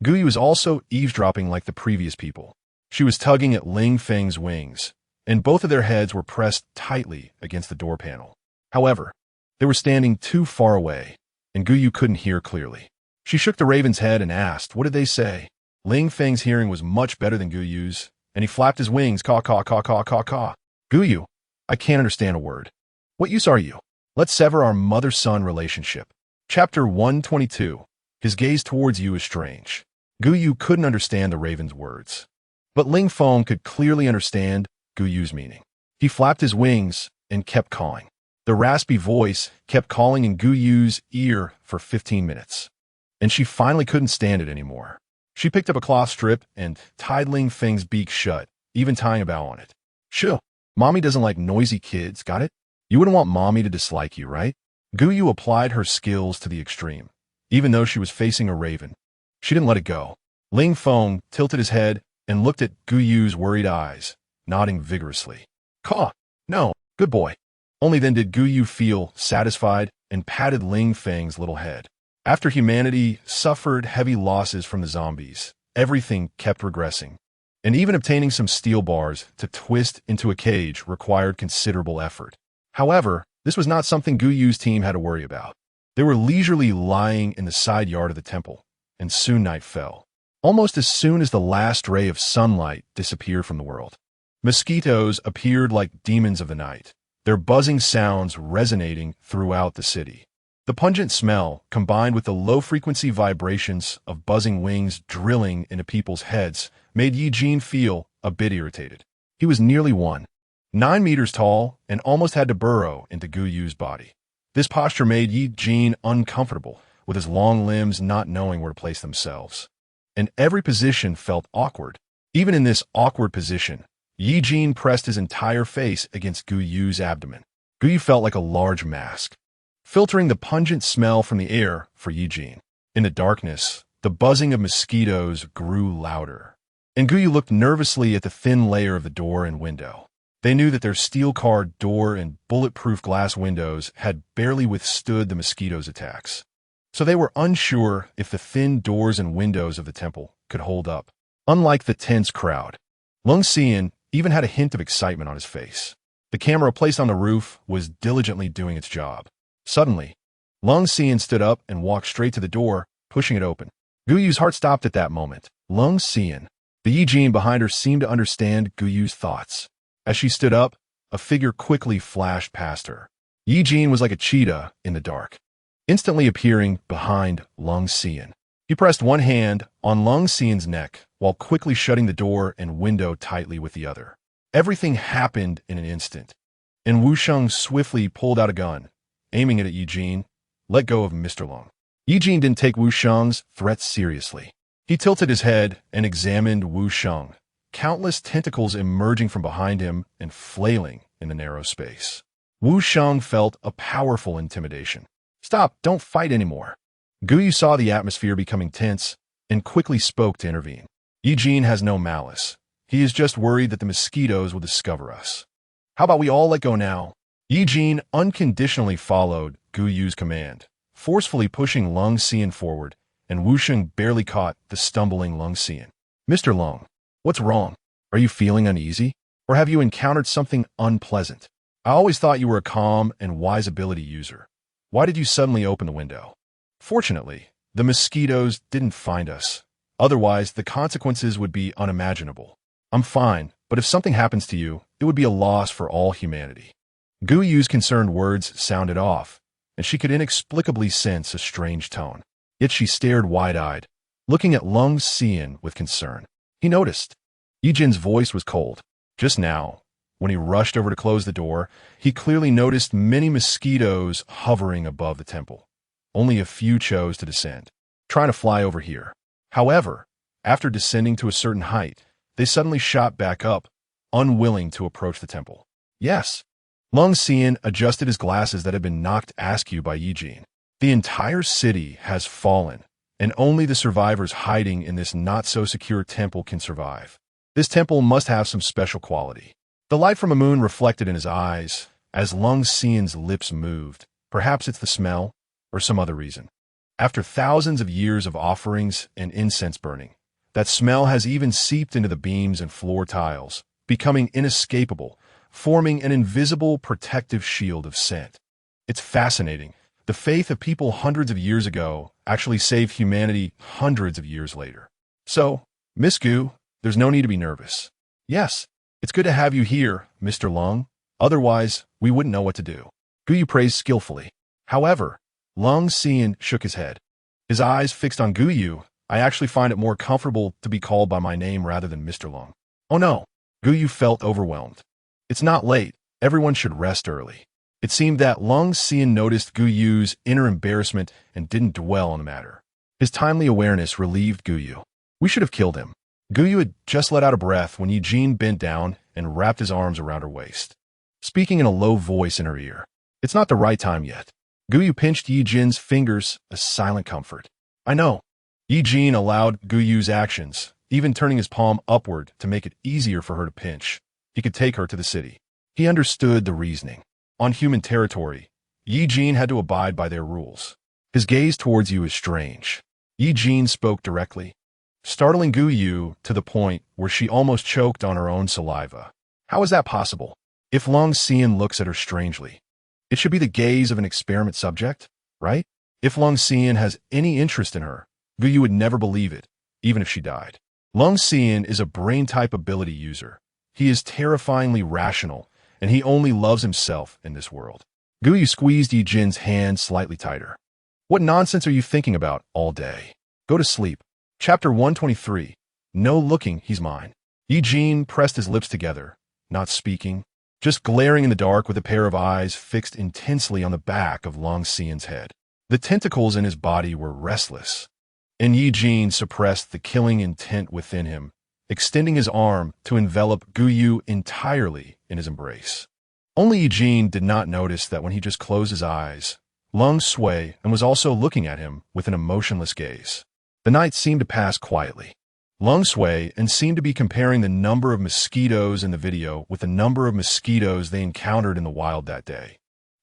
Guyu was also eavesdropping like the previous people. She was tugging at Ling Feng's wings, and both of their heads were pressed tightly against the door panel. However, they were standing too far away, and Guyu couldn't hear clearly. She shook the raven's head and asked, "What did they say?" Ling Feng's hearing was much better than Guyu's, and he flapped his wings, caw, caw, caw, caw, caw, caw. "Guyu, I can't understand a word. What use are you? Let's sever our mother-son relationship." Chapter 122. His gaze towards you is strange. Guyu couldn't understand the raven's words, but Ling Feng could clearly understand Guyu's meaning. He flapped his wings and kept cawing. The raspy voice kept calling in Guyu's ear for 15 minutes. and she finally couldn't stand it anymore. She picked up a cloth strip and tied Ling Feng's beak shut, even tying a bow on it. Shoo! Mommy doesn't like noisy kids, got it? You wouldn't want Mommy to dislike you, right? Guyu applied her skills to the extreme. Even though she was facing a raven, she didn't let it go. Ling Feng tilted his head and looked at Guyu's worried eyes, nodding vigorously. Caw! No, good boy. Only then did Guyu feel satisfied and patted Ling Feng's little head. After humanity suffered heavy losses from the zombies, everything kept regressing. And even obtaining some steel bars to twist into a cage required considerable effort. However, this was not something Guyu's team had to worry about. They were leisurely lying in the side yard of the temple, and soon night fell. Almost as soon as the last ray of sunlight disappeared from the world, mosquitoes appeared like demons of the night, their buzzing sounds resonating throughout the city. The pungent smell, combined with the low-frequency vibrations of buzzing wings drilling into people's heads, made Ye Jin feel a bit irritated. He was nearly 9 meters tall and almost had to burrow into Guyu's body. This posture made Ye Jin uncomfortable, with his long limbs not knowing where to place themselves. And every position felt awkward. Even in this awkward position, Ye Jin pressed his entire face against Guyu's abdomen. Guyu felt like a large mask, filtering the pungent smell from the air for Ye Jin. In the darkness, the buzzing of mosquitoes grew louder, and Guyu looked nervously at the thin layer of the door and window. They knew that their steel-carved door and bulletproof glass windows had barely withstood the mosquitoes' attacks, so they were unsure if the thin doors and windows of the temple could hold up. Unlike the tense crowd, Lung Xian even had a hint of excitement on his face. The camera placed on the roof was diligently doing its job. Suddenly, Lung Xian stood up and walked straight to the door, pushing it open. Guyu's heart stopped at that moment. Lung Xian. The Ye Jin behind her seemed to understand Guyu's thoughts. As she stood up, a figure quickly flashed past her. Ye Jin was like a cheetah in the dark, instantly appearing behind Lung Xian. He pressed one hand on Lung Xian's neck while quickly shutting the door and window tightly with the other. Everything happened in an instant, and Wu Sheng swiftly pulled out a gun, aiming it at Ye Jin. Let go of Mr. Lung. Ye Jin didn't take Wu Sheng's threats seriously. He tilted his head and examined Wu Sheng, countless tentacles emerging from behind him and flailing in the narrow space. Wu Sheng felt a powerful intimidation. Stop, don't fight anymore. Guyu saw the atmosphere becoming tense and quickly spoke to intervene. Ye Jin has no malice. He is just worried that the mosquitoes will discover us. How about we all let go now? Ye Jin unconditionally followed Guyu's command, forcefully pushing Lung Xian forward, and Wu Sheng barely caught the stumbling Lung Xian. Mr. Lung, what's wrong? Are you feeling uneasy? Or have you encountered something unpleasant? I always thought you were a calm and wise ability user. Why did you suddenly open the window? Fortunately, the mosquitoes didn't find us. Otherwise, the consequences would be unimaginable. I'm fine, but if something happens to you, it would be a loss for all humanity. Guyu's concerned words sounded off, and she could inexplicably sense a strange tone. Yet she stared wide-eyed, looking at Lung Xian with concern. He noticed. Ye Jin's voice was cold. Just now, when he rushed over to close the door, he clearly noticed many mosquitoes hovering above the temple. Only a few chose to descend, trying to fly over here. However, after descending to a certain height, they suddenly shot back up, unwilling to approach the temple. Yes. Lung Xian adjusted his glasses that had been knocked askew by Ye Jin. The entire city has fallen, and only the survivors hiding in this not-so-secure temple can survive. This temple must have some special quality. The light from a moon reflected in his eyes as Lung Xian's lips moved. Perhaps it's the smell, or some other reason. After thousands of years of offerings and incense burning, that smell has even seeped into the beams and floor tiles, becoming inescapable, forming an invisible protective shield of scent. It's fascinating. The faith of people hundreds of years ago actually saved humanity hundreds of years later. So, Miss Gu, there's no need to be nervous. Yes, it's good to have you here, Mr. Lung. Otherwise, we wouldn't know what to do. Guyu praised skillfully. However, Lung Xian shook his head. His eyes fixed on Guyu. I actually find it more comfortable to be called by my name rather than Mr. Lung. Oh no. Guyu felt overwhelmed. It's not late. Everyone should rest early. It seemed that Lung Xian noticed Guyu's inner embarrassment and didn't dwell on the matter. His timely awareness relieved Guyu. We should have killed him. Guyu had just let out a breath when Ye Jin bent down and wrapped his arms around her waist, speaking in a low voice in her ear. It's not the right time yet. Guyu pinched Ye Jin's fingers, a silent comfort. I know. Ye Jin allowed Guyu's actions, even turning his palm upward to make it easier for her to pinch. He could take her to the city. He understood the reasoning. On human territory, Ye Jin had to abide by their rules. His gaze towards you is strange. Ye Jin spoke directly, startling Guyu to the point where she almost choked on her own saliva. How is that possible? If Long Xian looks at her strangely, it should be the gaze of an experiment subject, right? If Long Xian has any interest in her, Guyu would never believe it, even if she died. Long Xian is a brain-type ability user. He is terrifyingly rational, and he only loves himself in this world. Guyu squeezed Ye Jin's hand slightly tighter. What nonsense are you thinking about all day? Go to sleep. Chapter 123. No looking, he's mine. Ye Jin pressed his lips together, not speaking, just glaring in the dark with a pair of eyes fixed intensely on the back of Long Xian's head. The tentacles in his body were restless, and Ye Jin suppressed the killing intent within him, extending his arm to envelop Guyu entirely in his embrace. Only Ye Jin did not notice that when he just closed his eyes, Lung swayed and was also looking at him with an emotionless gaze. The night seemed to pass quietly. Lung swayed and seemed to be comparing the number of mosquitoes in the video with the number of mosquitoes they encountered in the wild that day,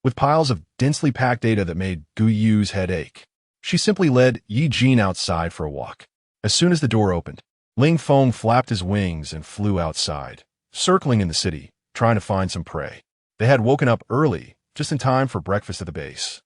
with piles of densely packed data that made Guyu's head ache. She simply led Ye Jin outside for a walk. As soon as the door opened, Ling Feng flapped his wings and flew outside, circling in the city, trying to find some prey. They had woken up early, just in time for breakfast at the base,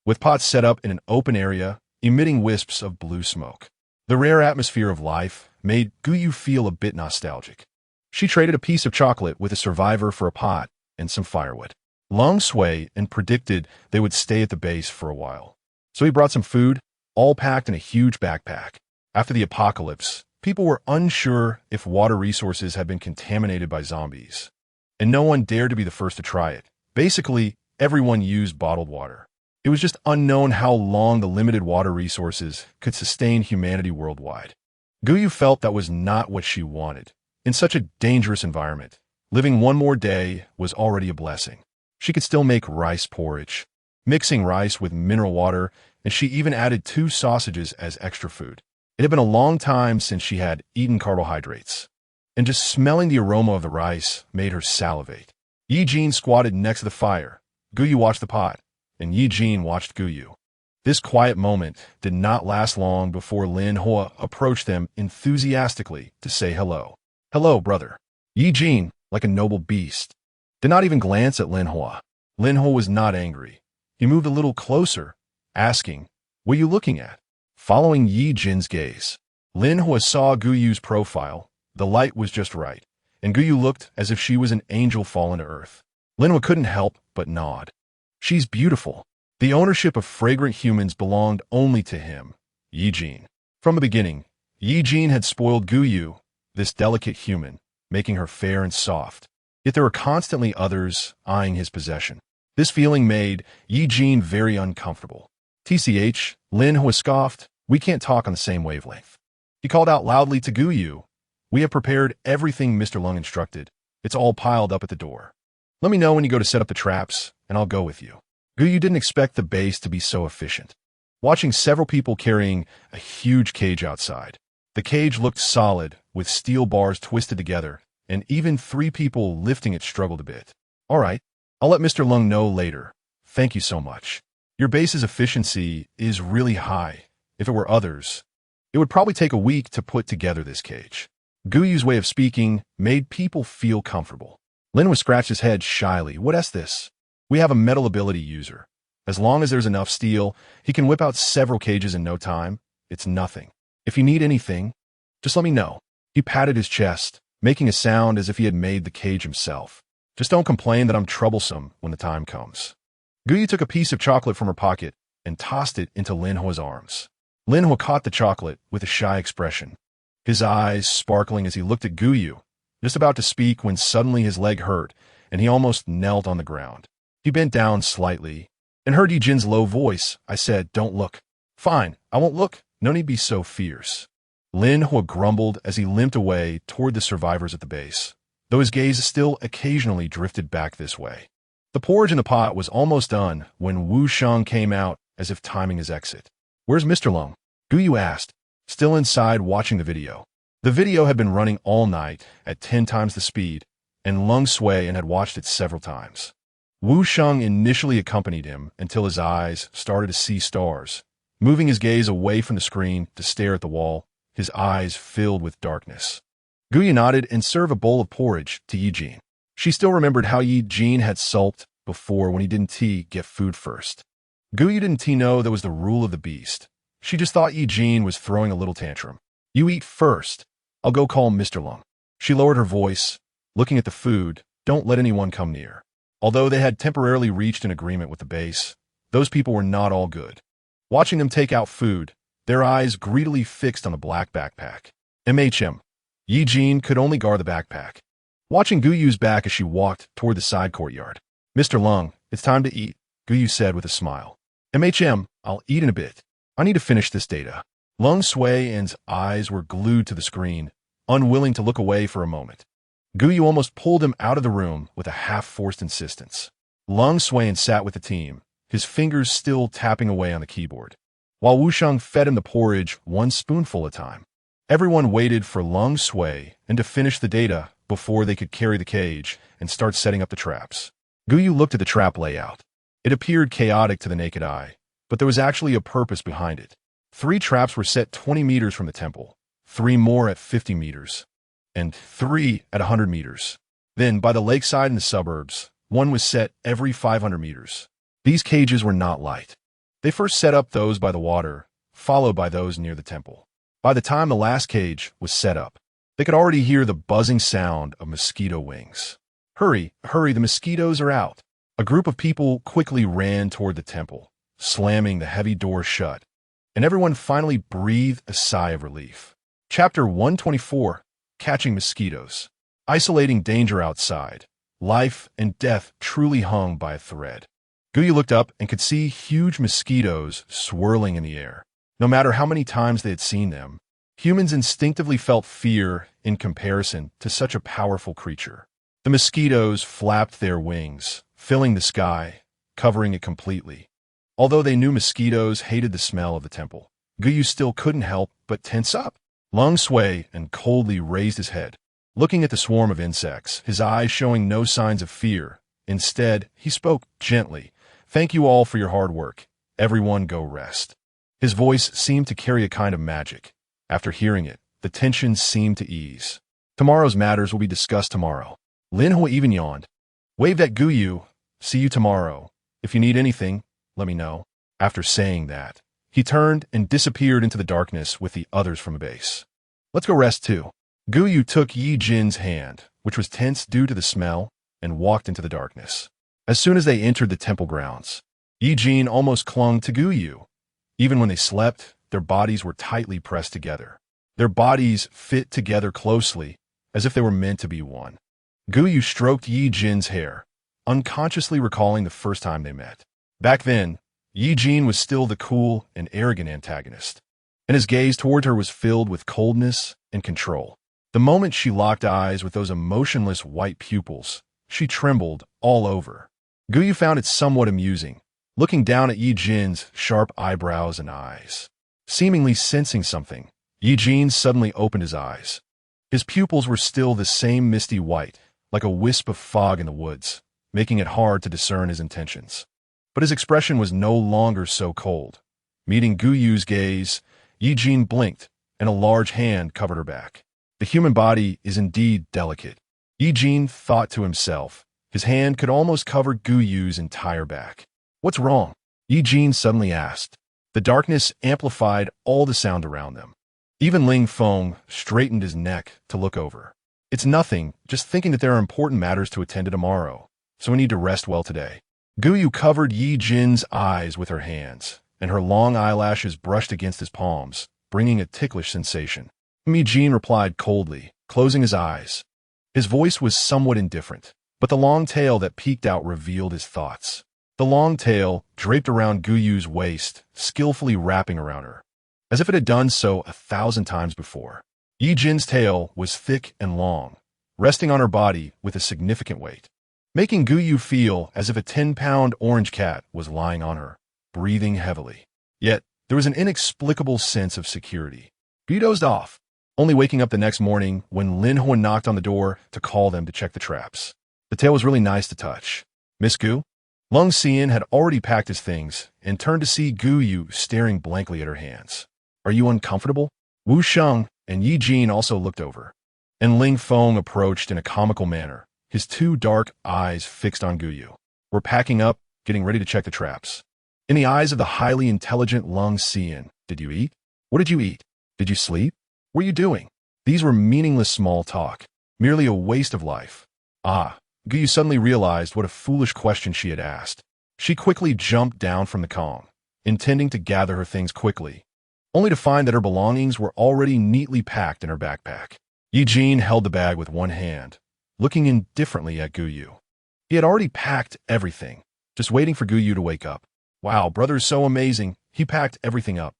with pots set up in an open area, emitting wisps of blue smoke. The rare atmosphere of life made Guyu feel a bit nostalgic. She traded a piece of chocolate with a survivor for a pot and some firewood. Long swayed and predicted they would stay at the base for a while, so he brought some food, all packed in a huge backpack. After the apocalypse, people were unsure if water resources had been contaminated by zombies, and no one dared to be the first to try it. Basically, everyone used bottled water. It was just unknown how long the limited water resources could sustain humanity worldwide. Guyu felt that was not what she wanted. In such a dangerous environment, living one more day was already a blessing. She could still make rice porridge, mixing rice with mineral water, and she even added 2 sausages as extra food. It had been a long time since she had eaten carbohydrates, and just smelling the aroma of the rice made her salivate. Ye Jin squatted next to the fire. Guyu watched the pot, and Ye Jin watched Guyu. This quiet moment did not last long before Lin Hua approached them enthusiastically to say hello. Hello, brother. Ye Jin, like a noble beast, did not even glance at Lin Hua. Lin Hua was not angry. He moved a little closer, asking, "What are you looking at?" Following Ye Jin's gaze, Lin Hua saw Guyu's profile. The light was just right, and Guyu looked as if she was an angel fallen to earth. Lin Hua couldn't help but nod. She's beautiful. The ownership of fragrant humans belonged only to him, Ye Jin. From the beginning, Ye Jin had spoiled Guyu, this delicate human, making her fair and soft. Yet there were constantly others eyeing his possession. This feeling made Ye Jin very uncomfortable. TCH, Lin Hua scoffed, "We can't talk on the same wavelength." He called out loudly to Guyu, "We have prepared everything Mr. Lung instructed. It's all piled up at the door. Let me know when you go to set up the traps, and I'll go with you." Guyu didn't expect the base to be so efficient. Watching several people carrying a huge cage outside. The cage looked solid, with steel bars twisted together, and even 3 people lifting it struggled a bit. "All right, I'll let Mr. Lung know later. Thank you so much. Your base's efficiency is really high. If it were others, it would probably take a week to put together this cage." Guyu's way of speaking made people feel comfortable. Lin Hua scratched his head shyly. "What's this? We have a metal ability user. As long as there's enough steel, he can whip out several cages in no time. It's nothing. If you need anything, just let me know." He patted his chest, making a sound as if he had made the cage himself. "Just don't complain that I'm troublesome when the time comes." Guyu took a piece of chocolate from her pocket and tossed it into Lin Hua's arms. Lin Hua caught the chocolate with a shy expression, his eyes sparkling as he looked at Guyu, just about to speak when suddenly his leg hurt and he almost knelt on the ground. He bent down slightly and heard Ye Jin's low voice. "I said, don't look." "Fine, I won't look," No need be so fierce. Lin Hua grumbled as he limped away toward the survivors at the base, though his gaze still occasionally drifted back this way. The porridge in the pot was almost done when Wu Sheng came out as if timing his exit. "Where's Mr. Lung?" Gu Yu asked, still inside watching the video. The video had been running all night at 10 times the speed, and Lung Sui had watched it several times. Wu Sheng initially accompanied him until his eyes started to see stars, moving his gaze away from the screen to stare at the wall, his eyes filled with darkness. Gu Yu nodded and served a bowl of porridge to Ye Jin. She still remembered how Ye Jin had sulked before when he didn't get food first. Gu Yu didn't know that was the rule of the beast. She just thought Ye Jin was throwing a little tantrum. "You eat first. I'll go call Mr. Lung." She lowered her voice, looking at the food. "Don't let anyone come near." Although they had temporarily reached an agreement with the base, those people were not all good. Watching them take out food, their eyes greedily fixed on the black backpack. Ye Jin could only guard the backpack, watching Gu Yu's back as she walked toward the side courtyard. "Mr. Lung, it's time to eat," Gu Yu said with a smile. I'll eat in a bit. I need to finish this data." Lung Sui's eyes were glued to the screen, unwilling to look away for a moment. Gu Yu almost pulled him out of the room with a half-forced insistence. Lung Sui sat with the team, his fingers still tapping away on the keyboard, while Wu Sheng fed him the porridge one spoonful at a time. Everyone waited for Lung Sui and to finish the data before they could carry the cage and start setting up the traps. Gu Yu looked at the trap layout. It appeared chaotic to the naked eye, but there was actually a purpose behind it. 3 traps were set 20 meters from the temple, 3 more at 50 meters, and 3 at 100 meters. Then, by the lakeside in the suburbs, 1 was set every 500 meters. These cages were not light. They first set up those by the water, followed by those near the temple. By the time the last cage was set up, they could already hear the buzzing sound of mosquito wings. Hurry, the mosquitoes are out." A group of people quickly ran toward the temple, slamming the heavy door shut, and everyone finally breathed a sigh of relief. Chapter 124, Catching Mosquitoes. Isolating danger outside. Life and death truly hung by a thread. Gu Yu looked up and could see huge mosquitoes swirling in the air. No matter how many times they had seen them, humans instinctively felt fear in comparison to such a powerful creature. The mosquitoes flapped their wings, filling the sky, covering it completely. Although they knew mosquitoes hated the smell of the temple, Gu Yu still couldn't help but tense up. Lung Sui coldly raised his head, looking at the swarm of insects, his eyes showing no signs of fear. Instead, he spoke gently. "Thank you all for your hard work. Everyone go rest." His voice seemed to carry a kind of magic. After hearing it, the tension seemed to ease. "Tomorrow's matters will be discussed tomorrow." Lin Hua even yawned, waved at Gu Yu. "See you tomorrow. If you need anything, let me know." After saying that, he turned and disappeared into the darkness with the others from the base. "Let's go rest too." Gu Yu took Ye Jin's hand, which was tense due to the smell, and walked into the darkness. As soon as they entered the temple grounds, Ye Jin almost clung to Gu Yu. Even when they slept, their bodies were tightly pressed together. Their bodies fit together closely, as if they were meant to be one. Gu Yu stroked Ye Jin's hair, unconsciously recalling the first time they met. Back then, Ye Jin was still the cool and arrogant antagonist, and his gaze toward her was filled with coldness and control. The moment she locked eyes with those emotionless white pupils, she trembled all over. Gu Yu found it somewhat amusing, looking down at Ye Jin's sharp eyebrows and eyes. Seemingly sensing something, Ye Jin suddenly opened his eyes. His pupils were still the same misty white, like a wisp of fog in the woods, making it hard to discern his intentions. But his expression was no longer so cold. Meeting Gu Yu's gaze, Ye Jin blinked, and a large hand covered her back. The human body is indeed delicate. Ye Jin thought to himself. His hand could almost cover Gu Yu's entire back. "What's wrong?" Ye Jin suddenly asked. The darkness amplified all the sound around them. Even Ling Feng straightened his neck to look over. "It's nothing, just thinking that there are important matters to attend to tomorrow, so we need to rest well today." Gu Yu covered Ye Jin's eyes with her hands, and her long eyelashes brushed against his palms, bringing a ticklish sensation. Ye Jin replied coldly, closing his eyes. His voice was somewhat indifferent, but the long tail that peeked out revealed his thoughts. The long tail draped around Gu Yu's waist, skillfully wrapping around her. as if it had done so 1,000 times before. Ye Jin's tail was thick and long, resting on her body with a significant weight, making Guyu feel as if a 10-pound orange cat was lying on her, breathing heavily. Yet, there was an inexplicable sense of security. Guyu dozed off, only waking up the next morning when Lin Hua knocked on the door to call them to check the traps. The tail was really nice to touch. Miss Gu? Lung Xian had already packed his things and turned to see Guyu staring blankly at her hands. Are you uncomfortable? Wu Sheng and Ye Jin also looked over, and Ling Feng approached in a comical manner, his two dark eyes fixed on Guyu. We're packing up, getting ready to check the traps. In the eyes of the highly intelligent Lung Xian, did you eat? What did you eat? Did you sleep? What were you doing? These were meaningless small talk, merely a waste of life. Guyu suddenly realized what a foolish question she had asked. She quickly jumped down from the Kong, intending to gather her things quickly, only to find that her belongings were already neatly packed in her backpack. Ye Jin held the bag with one hand, looking indifferently at Guyu. He had already packed everything, just waiting for Guyu to wake up. Wow, brother is so amazing. He packed everything up.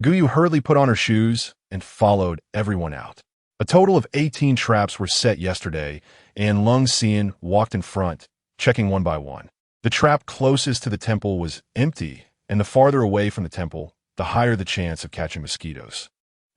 Guyu hurriedly put on her shoes and followed everyone out. A total of 18 traps were set yesterday, and Lung Xian walked in front, checking one by one. The trap closest to the temple was empty, and the farther away from the temple, the higher the chance of catching mosquitoes.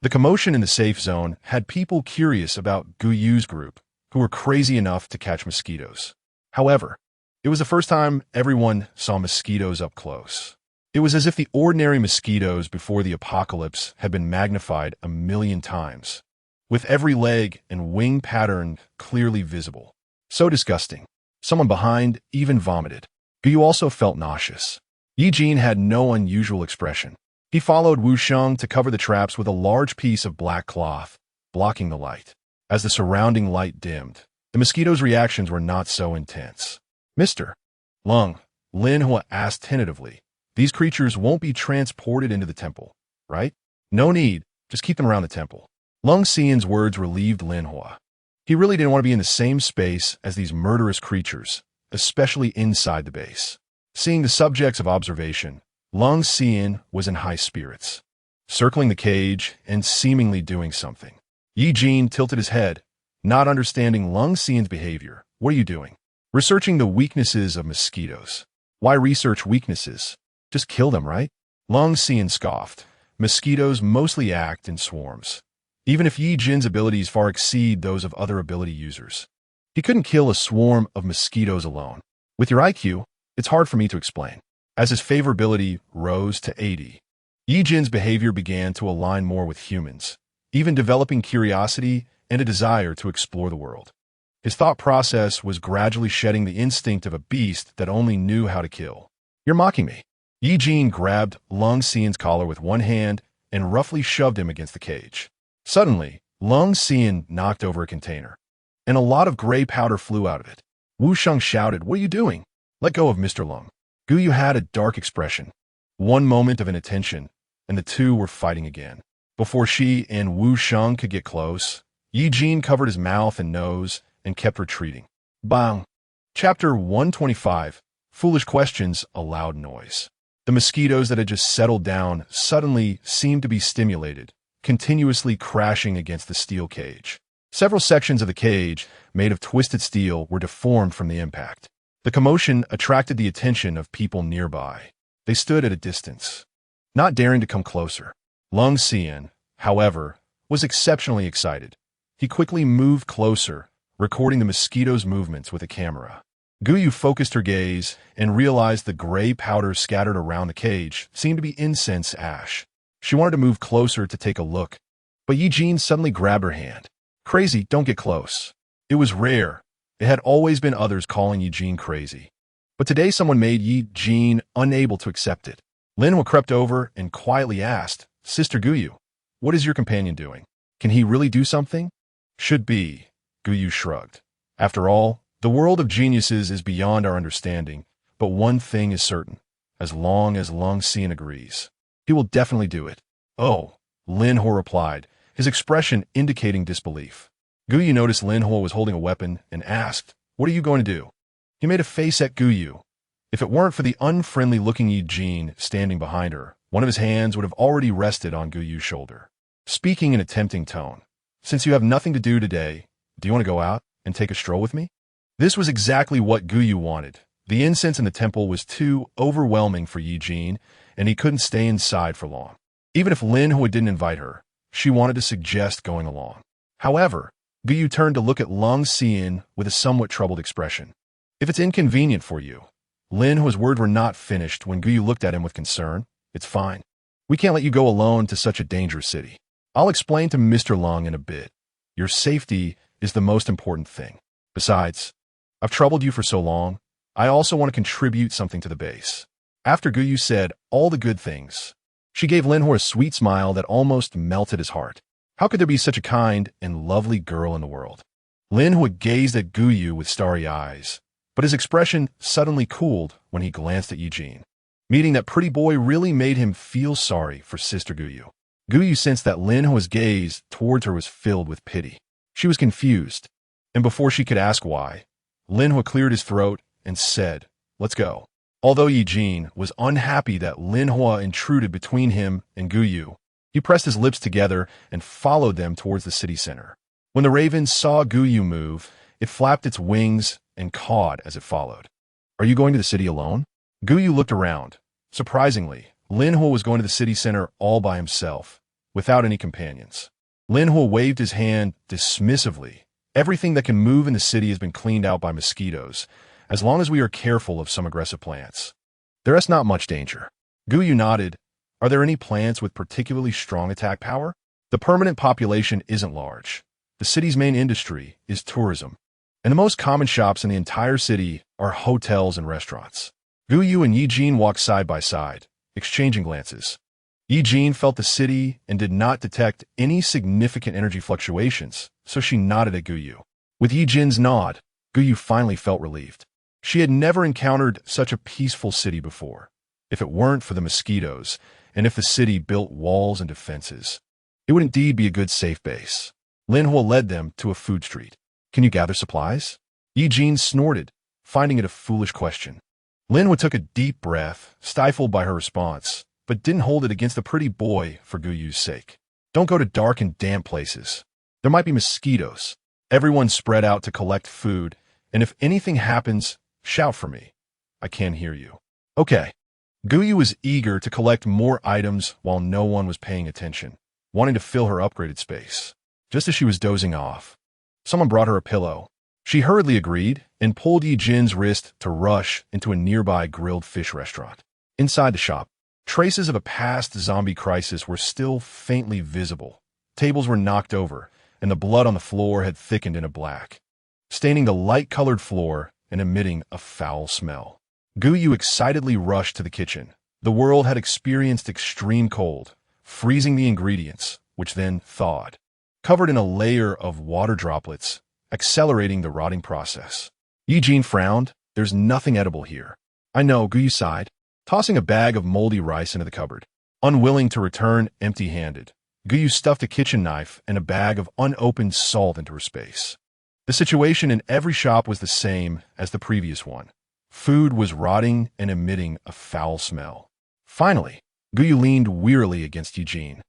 The commotion in the safe zone had people curious about Guyu's group, who were crazy enough to catch mosquitoes. However, it was the first time everyone saw mosquitoes up close. It was as if the ordinary mosquitoes before the apocalypse had been magnified 1,000,000 times, with every leg and wing pattern clearly visible. So disgusting. Someone behind even vomited. Guyu also felt nauseous. Ye Jin had no unusual expression. He followed Wu Sheng to cover the traps with a large piece of black cloth, blocking the light. As the surrounding light dimmed, the mosquitoes' reactions were not so intense. Mr. Lung, Lin Hua asked tentatively, these creatures won't be transported into the temple, right? No need, just keep them around the temple. Lung Xian's words relieved Lin Hua. He really didn't want to be in the same space as these murderous creatures, especially inside the base. Seeing the subjects of observation, Lung Xian was in high spirits, circling the cage and seemingly doing something. Ye Jin tilted his head, not understanding Lung Xian's behavior. What are you doing? Researching the weaknesses of mosquitoes. Why research weaknesses? Just kill them, right? Lung Xian scoffed. Mosquitoes mostly act in swarms, even if Ye Jin's abilities far exceed those of other ability users. He couldn't kill a swarm of mosquitoes alone. With your IQ, it's hard for me to explain. As his favorability rose to 80, Ye Jin's behavior began to align more with humans, even developing curiosity and a desire to explore the world. His thought process was gradually shedding the instinct of a beast that only knew how to kill. You're mocking me. Ye Jin grabbed Lung Xian's collar with one hand and roughly shoved him against the cage. Suddenly, Lung Xian knocked over a container, and a lot of gray powder flew out of it. Wu Sheng shouted, "What are you doing? Let go of Mr. Lung." Guyu had a dark expression. One moment of inattention, and the two were fighting again. Before she and Wu Sheng could get close, Ye Jin covered his mouth and nose and kept retreating. Bang! Chapter 125, Foolish Questions, a Loud Noise. The mosquitoes that had just settled down suddenly seemed to be stimulated, continuously crashing against the steel cage. Several sections of the cage, made of twisted steel, were deformed from the impact. The commotion attracted the attention of people nearby. They stood at a distance, not daring to come closer. Lung Xian, however, was exceptionally excited. He quickly moved closer, recording the mosquito's movements with a camera. Guyu focused her gaze and realized the gray powder scattered around the cage seemed to be incense ash. She wanted to move closer to take a look, but Ye Jin suddenly grabbed her hand. Crazy, don't get close. It was rare. It had always been others calling Ye Jin crazy, but today someone made Ye Jin unable to accept it. Lin Hua crept over and quietly asked, Sister Guyu, what is your companion doing? Can he really do something? Should be, Guyu shrugged. After all, the world of geniuses is beyond our understanding, but one thing is certain. As long as Lung Xian agrees, he will definitely do it. Oh, Lin Hua replied, his expression indicating disbelief. Guyu noticed Lin Hua was holding a weapon and asked, what are you going to do? He made a face at Guyu. If it weren't for the unfriendly-looking Ye Jin standing behind her, One of his hands would have already rested on Guyu's shoulder. Speaking in a tempting tone, "Since you have nothing to do today, do you want to go out and take a stroll with me?" This was exactly what Guyu wanted. The incense in the temple was too overwhelming for Ye Jin, and he couldn't stay inside for long. Even if Lin Hua didn't invite her, she wanted to suggest going along. However, Guyu turned to look at Lung Xian with a somewhat troubled expression. "If it's inconvenient for you." Lin Hua's words were not finished when Guyu looked at him with concern. "It's fine. We can't let you go alone to such a dangerous city. I'll explain to Mr. Lung in a bit. Your safety is the most important thing. Besides, I've troubled you for so long. I also want to contribute something to the base." After Guyu said all the good things, she gave Lin Hua a sweet smile that almost melted his heart. How could there be such a kind and lovely girl in the world? Lin Hua gazed at Guyu with starry eyes, but his expression suddenly cooled when he glanced at Ye Jin. Meeting that pretty boy really made him feel sorry for Sister Guyu. Guyu sensed that Lin Hua's gaze towards her was filled with pity. She was confused, and before she could ask why, Lin Hua cleared his throat and said, "Let's go." Although Ye Jin was unhappy that Lin Hua intruded between him and Guyu, he pressed his lips together and followed them towards the city center. When the raven saw Guyu move, it flapped its wings and cawed as it followed. "Are you going to the city alone?" Guyu looked around. Surprisingly, Lin Hua was going to the city center all by himself, without any companions. Lin Hua waved his hand dismissively. "Everything that can move in the city has been cleaned out by mosquitoes, as long as we are careful of some aggressive plants. There is not much danger." Guyu nodded. "Are there any plants with particularly strong attack power?" "The permanent population isn't large. The city's main industry is tourism, and the most common shops in the entire city are hotels and restaurants." Guyu and Ye Jin walked side by side, exchanging glances. Ye Jin felt the city and did not detect any significant energy fluctuations, so she nodded at Guyu. With Ye Jin's nod, Guyu finally felt relieved. She had never encountered such a peaceful city before. If it weren't for the mosquitoes, and if the city built walls and defenses, it would indeed be a good safe base. Lin Hua led them to a food street. "Can you gather supplies?" Ye Jin snorted, finding it a foolish question. Lin Hua took a deep breath, stifled by her response, but didn't hold it against the pretty boy for Guyu's sake. "Don't go to dark and damp places. There might be mosquitoes. Everyone spread out to collect food, and if anything happens, shout for me. I can't hear you." "Okay." Guyu was eager to collect more items while no one was paying attention, wanting to fill her upgraded space. Just as she was dozing off, someone brought her a pillow. She hurriedly agreed and pulled Ye Jin's wrist to rush into a nearby grilled fish restaurant. Inside the shop, traces of a past zombie crisis were still faintly visible. Tables were knocked over, and the blood on the floor had thickened into black, staining the light-colored floor and emitting a foul smell. Guyu excitedly rushed to the kitchen. The world had experienced extreme cold, freezing the ingredients, which then thawed, covered in a layer of water droplets, accelerating the rotting process. Ye Jin frowned. "There's nothing edible here." "I know," Guyu sighed, tossing a bag of moldy rice into the cupboard. Unwilling to return empty-handed, Guyu stuffed a kitchen knife and a bag of unopened salt into her space. The situation in every shop was the same as the previous one. Food was rotting and emitting a foul smell. Finally, Guyu leaned wearily against Ye Jin,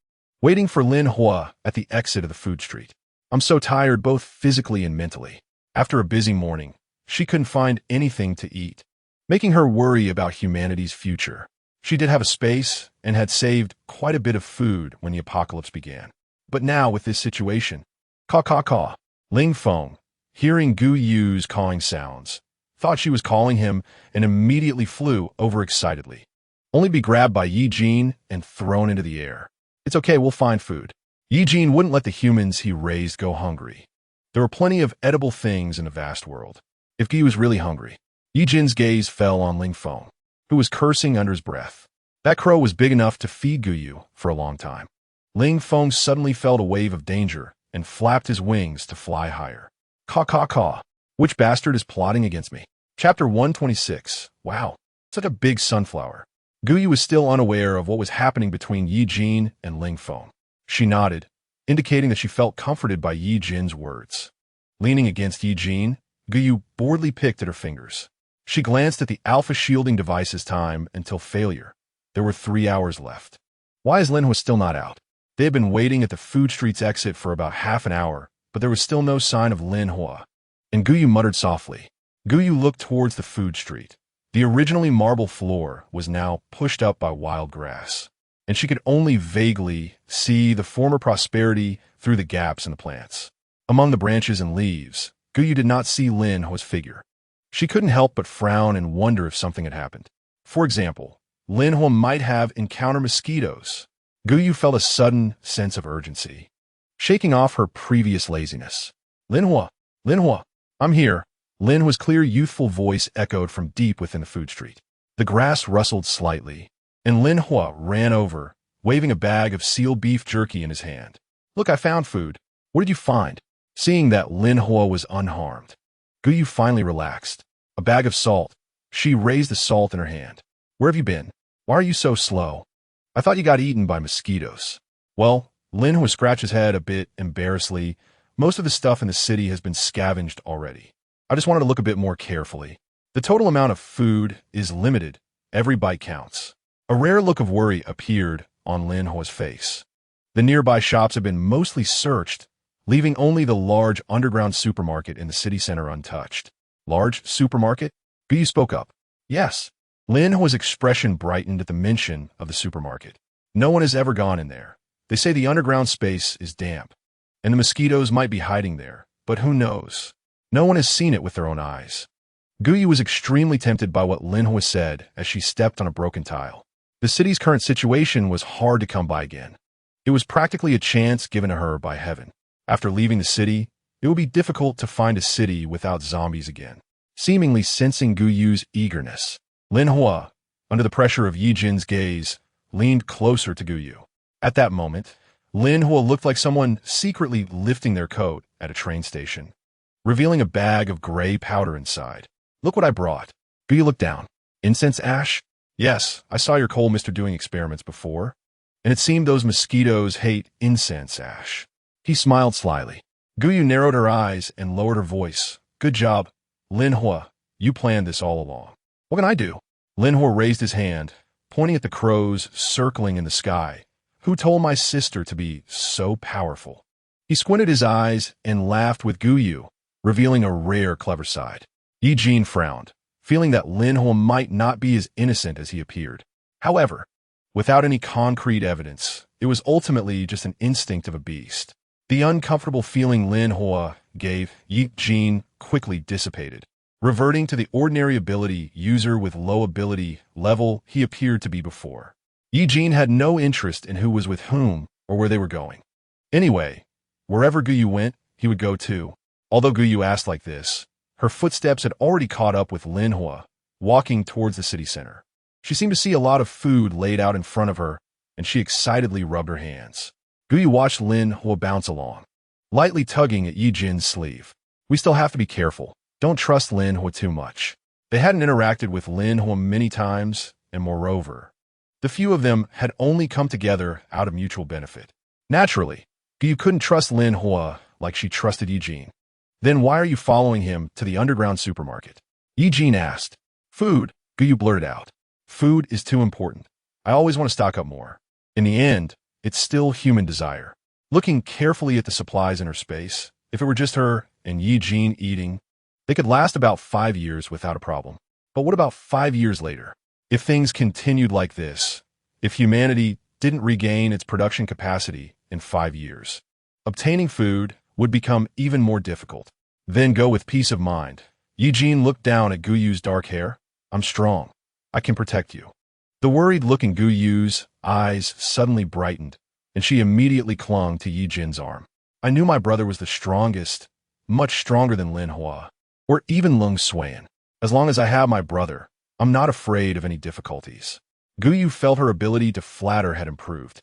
waiting for Lin Hua at the exit of the food street. "I'm so tired both physically and mentally." After a busy morning, she couldn't find anything to eat, making her worry about humanity's future. She did have a space and had saved quite a bit of food when the apocalypse began. But now with this situation, caw. Ling Feng, hearing Guyu's cawing sounds, thought she was calling him and immediately flew overexcitedly, only to be grabbed by Ye Jin and thrown into the air. "It's okay, we'll find food." Ye Jin wouldn't let the humans he raised go hungry. There were plenty of edible things in the vast world. If Guyu was really hungry, Ye Jin's gaze fell on Ling Feng, who was cursing under his breath. That crow was big enough to feed Guyu for a long time. Ling Feng suddenly felt a wave of danger and flapped his wings to fly higher. Caw. Which bastard is plotting against me? Chapter 126. Wow, such a big sunflower. Guyu was still unaware of what was happening between Ye Jin and Ling Feng. She nodded, indicating that she felt comforted by Ye Jin's words. Leaning against Ye Jin, Guyu boredly picked at her fingers. She glanced at the alpha shielding device's time until failure, There were 3 hours left. Why is Lin was still not out? They had been waiting at the food street's exit for about half an hour, but there was still no sign of Lin Hua. And Guyu muttered softly. Guyu looked towards the food street. The originally marble floor was now pushed up by wild grass, and she could only vaguely see the former prosperity through the gaps in the plants. Among the branches and leaves, Guyu did not see Lin Hua's figure. She couldn't help but frown and wonder if something had happened. For example, Lin Hua might have encountered mosquitoes. Guyu felt a sudden sense of urgency, shaking off her previous laziness. Lin Hua, I'm here. Lin Hua's clear, youthful voice echoed from deep within the food street. The grass rustled slightly, and Lin Hua ran over, waving a bag of sealed beef jerky in his hand. Look, I found food. What did you find? Seeing that Lin Hua was unharmed, Guyu finally relaxed. A bag of salt. She raised the salt in her hand. Where have you been? Why are you so slow? I thought you got eaten by mosquitoes. Well, Lin Hua scratched his head a bit embarrassedly. Most of the stuff in the city has been scavenged already. I just wanted to look a bit more carefully. The total amount of food is limited. Every bite counts. A rare look of worry appeared on Lin Hua's face. The nearby shops had been mostly searched, leaving only the large underground supermarket in the city center untouched. Large supermarket? Guyu spoke up. Yes. Lin Hua's expression brightened at the mention of the supermarket. No one has ever gone in there. They say the underground space is damp, and the mosquitoes might be hiding there, but who knows? No one has seen it with their own eyes. Guyu was extremely tempted by what Lin Hua said as she stepped on a broken tile. The city's current situation was hard to come by again. It was practically a chance given to her by heaven. After leaving the city, it would be difficult to find a city without zombies again. Seemingly sensing Guyu's eagerness, Lin Hua, under the pressure of Ye Jin's gaze, leaned closer to Guyu. At that moment, Lin Hua looked like someone secretly lifting their coat at a train station, revealing a bag of gray powder inside. Look what I brought. Guyu looked down. Incense ash? Yes, I saw your coal mister doing experiments before, and it seemed those mosquitoes hate incense ash. He smiled slyly. Guyu narrowed her eyes and lowered her voice. Good job, Lin Hua. You planned this all along. What can I do? Lin Hua raised his hand, pointing at the crows circling in the sky. Who told my sister to be so powerful? He squinted his eyes and laughed with Guyu, revealing a rare clever side. Ye Jin frowned, feeling that Lin Hua might not be as innocent as he appeared. However, without any concrete evidence, it was ultimately just an instinct of a beast. The uncomfortable feeling Lin Hua gave Ye Jin quickly dissipated, reverting to the ordinary ability user with low ability level he appeared to be before. Ye Jin had no interest in who was with whom or where they were going. Anyway, wherever Guyu went, he would go too. Although Guyu asked like this, her footsteps had already caught up with Lin Hua, walking towards the city center. She seemed to see a lot of food laid out in front of her, and she excitedly rubbed her hands. Guyu watched Lin Hua bounce along, lightly tugging at Ye Jin's sleeve. We still have to be careful. Don't trust Lin Hua too much. They hadn't interacted with Lin Hua many times, and moreover, the few of them had only come together out of mutual benefit. Naturally, Guyu couldn't trust Lin Hua like she trusted Ye Jin. Then why are you following him to the underground supermarket? Ye Jin asked. Food, Guyu blurted out. Food is too important. I always want to stock up more. In the end, it's still human desire. Looking carefully at the supplies in her space, if it were just her and Ye Jin eating, they could last about 5 years without a problem. But what about 5 years later? If things continued like this, if humanity didn't regain its production capacity in 5 years, obtaining food would become even more difficult. Then go with peace of mind. Ye Jin looked down at Guyu's dark hair. I'm strong. I can protect you. The worried look in Guyu's eyes suddenly brightened, and she immediately clung to Ye Jin's arm. I knew my brother was the strongest, much stronger than Lin Hua, or even Lung Xuan. As long as I have my brother, I'm not afraid of any difficulties. Guyu felt her ability to flatter had improved.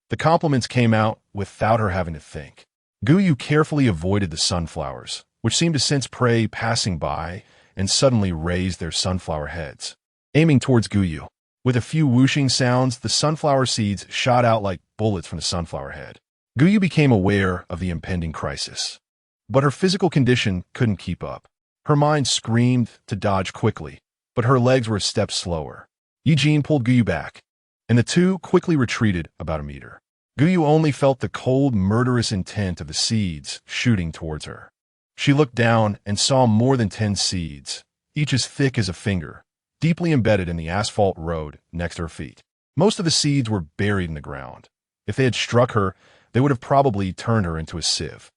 The compliments came out without her having to think. Guyu carefully avoided the sunflowers, which seemed to sense prey passing by and suddenly raised their sunflower heads, aiming towards Guyu. With a few whooshing sounds, the sunflower seeds shot out like bullets from the sunflower head. Guyu became aware of the impending crisis, but her physical condition couldn't keep up. Her mind screamed to dodge quickly, but her legs were a step slower. Ye Jin pulled Guyu back. and the two quickly retreated about a meter. Guyu only felt the cold, murderous intent of the seeds shooting towards her. She looked down and saw more than 10 seeds, each as thick as a finger, deeply embedded in the asphalt road next to her feet. Most of the seeds were buried in the ground. If they had struck her, they would have probably turned her into a sieve.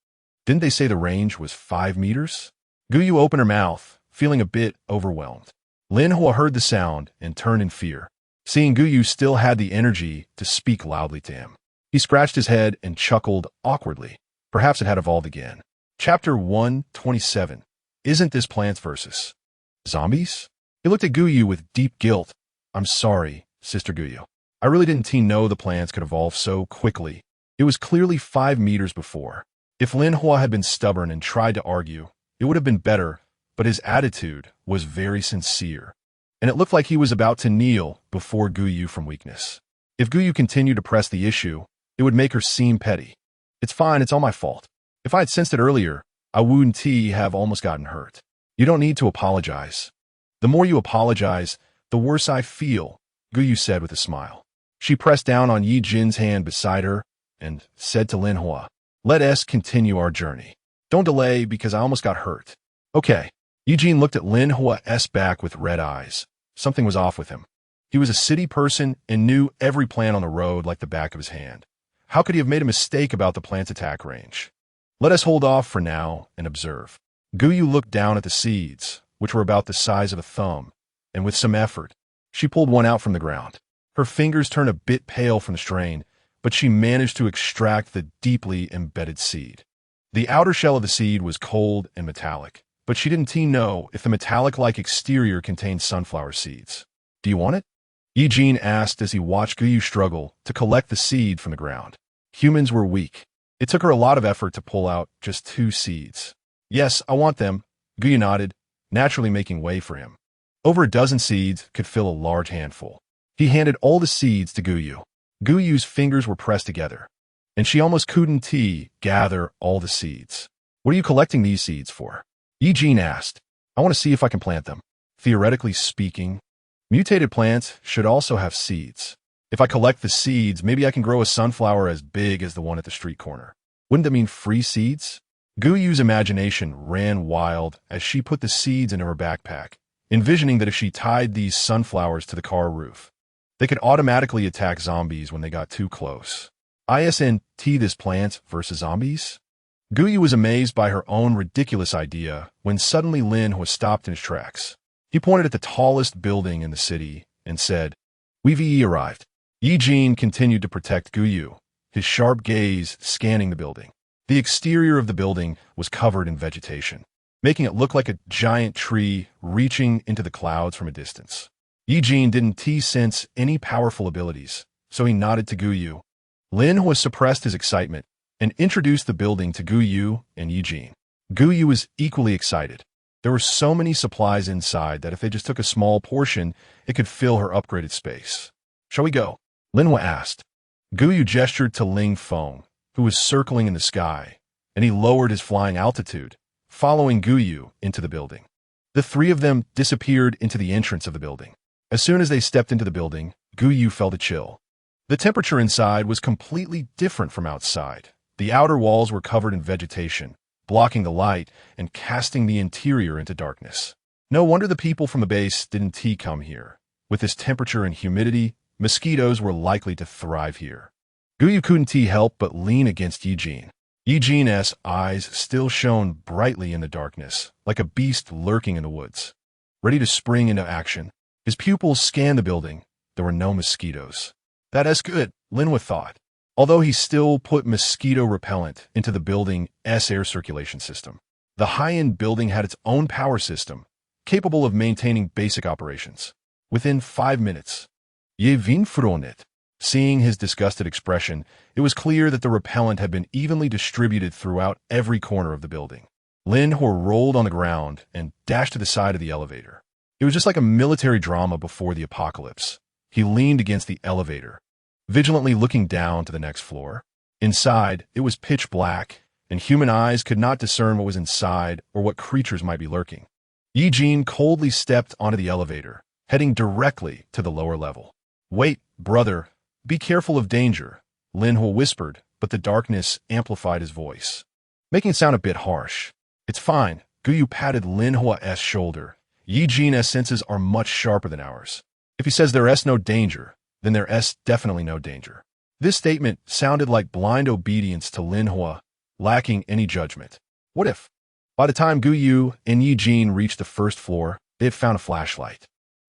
Didn't they say the range was 5 meters? Guyu opened her mouth, feeling a bit overwhelmed. Lin Hua heard the sound and turned in fear, seeing Guyu still had the energy to speak loudly to him. He scratched his head and chuckled awkwardly. Perhaps it had evolved again. Chapter 127. Isn't this Plants vs. Zombies? He looked at Guyu with deep guilt. I'm sorry, Sister Guyu. I really didn't know the plants could evolve so quickly. It was clearly 5 meters before. If Lin Hua had been stubborn and tried to argue, it would have been better, but his attitude was very sincere, and it looked like he was about to kneel before Guyu from weakness. If Guyu continued to press the issue, it would make her seem petty. It's fine, it's all my fault. If I had sensed it earlier, I wouldn't have almost gotten hurt. You don't need to apologize. The more you apologize, the worse I feel, Guyu said with a smile. She pressed down on Ye Jin's hand beside her and said to Lin Hua, let us continue our journey. Don't delay because I almost got hurt. Okay. Ye Jin looked at Lin Hua's back with red eyes. Something was off with him. He was a city person and knew every plant on the road like the back of his hand. How could he have made a mistake about the plant's attack range? Let us hold off for now and observe. Guyu looked down at the seeds, which were about the size of a thumb, and with some effort, she pulled one out from the ground. Her fingers turned a bit pale from the strain, but she managed to extract the deeply embedded seed. The outer shell of the seed was cold and metallic, but she didn't know if the metallic-like exterior contained sunflower seeds. Do you want it? Ye Jin asked as he watched Guyu struggle to collect the seed from the ground. Humans were weak. It took her a lot of effort to pull out just 2 seeds. Yes, I want them, Guyu nodded, naturally making way for him. Over a dozen seeds could fill a large handful. He handed all the seeds to Guyu. Guyu's fingers were pressed together, and she almost couldn't gather all the seeds. What are you collecting these seeds for? Ye Jin asked. I want to see if I can plant them. Theoretically speaking, mutated plants should also have seeds. If I collect the seeds, maybe I can grow a sunflower as big as the one at the street corner. Wouldn't that mean free seeds? Guyu's imagination ran wild as she put the seeds into her backpack, envisioning that if she tied these sunflowers to the car roof, they could automatically attack zombies when they got too close. Isn't this Plants vs. Zombies? Guyu was amazed by her own ridiculous idea when suddenly Lin Hua stopped in his tracks. He pointed at the tallest building in the city and said, We've arrived. Ye Jin continued to protect Guyu, his sharp gaze scanning the building. The exterior of the building was covered in vegetation, making it look like a giant tree reaching into the clouds from a distance. Ye Jin didn't sense any powerful abilities, so he nodded to Guyu. Lin Hua suppressed his excitement and introduced the building to Guyu and Ye Jin. Guyu was equally excited. There were so many supplies inside that if they just took a small portion, it could fill her upgraded space. Shall we go? Lin Hua asked. Guyu gestured to Ling Feng, who was circling in the sky, and he lowered his flying altitude, following Guyu into the building. The 3 of them disappeared into the entrance of the building. As soon as they stepped into the building, Guyu felt a chill. The temperature inside was completely different from outside. The outer walls were covered in vegetation, blocking the light and casting the interior into darkness. No wonder the people from the base didn't come here. With this temperature and humidity, mosquitoes were likely to thrive here. Guyu couldn't help but lean against Ye Jin. Ye Jin's eyes still shone brightly in the darkness, like a beast lurking in the woods, ready to spring into action. His pupils scanned the building. There were no mosquitoes. That's good, Lin Hua thought, although he still put mosquito repellent into the building's air circulation system. The high-end building had its own power system, capable of maintaining basic operations. Within 5 minutes, Ye Jin frowned. Seeing his disgusted expression, it was clear that the repellent had been evenly distributed throughout every corner of the building. Lin Hua rolled on the ground and dashed to the side of the elevator. It was just like a military drama before the apocalypse. He leaned against the elevator, vigilantly looking down to the next floor. Inside, it was pitch black, and human eyes could not discern what was inside or what creatures might be lurking. Ye Jin coldly stepped onto the elevator, heading directly to the lower level. Wait, brother. Be careful of danger, Lin Hua whispered, but the darkness amplified his voice, making it sound a bit harsh. It's fine. Guyu patted Lin Hua's shoulder. Ye Jin's senses are much sharper than ours. If he says there's no danger, then there's definitely no danger. This statement sounded like blind obedience to Lin Hua, lacking any judgment. What if? By the time Guyu and Ye Jin reached the first floor, they had found a flashlight.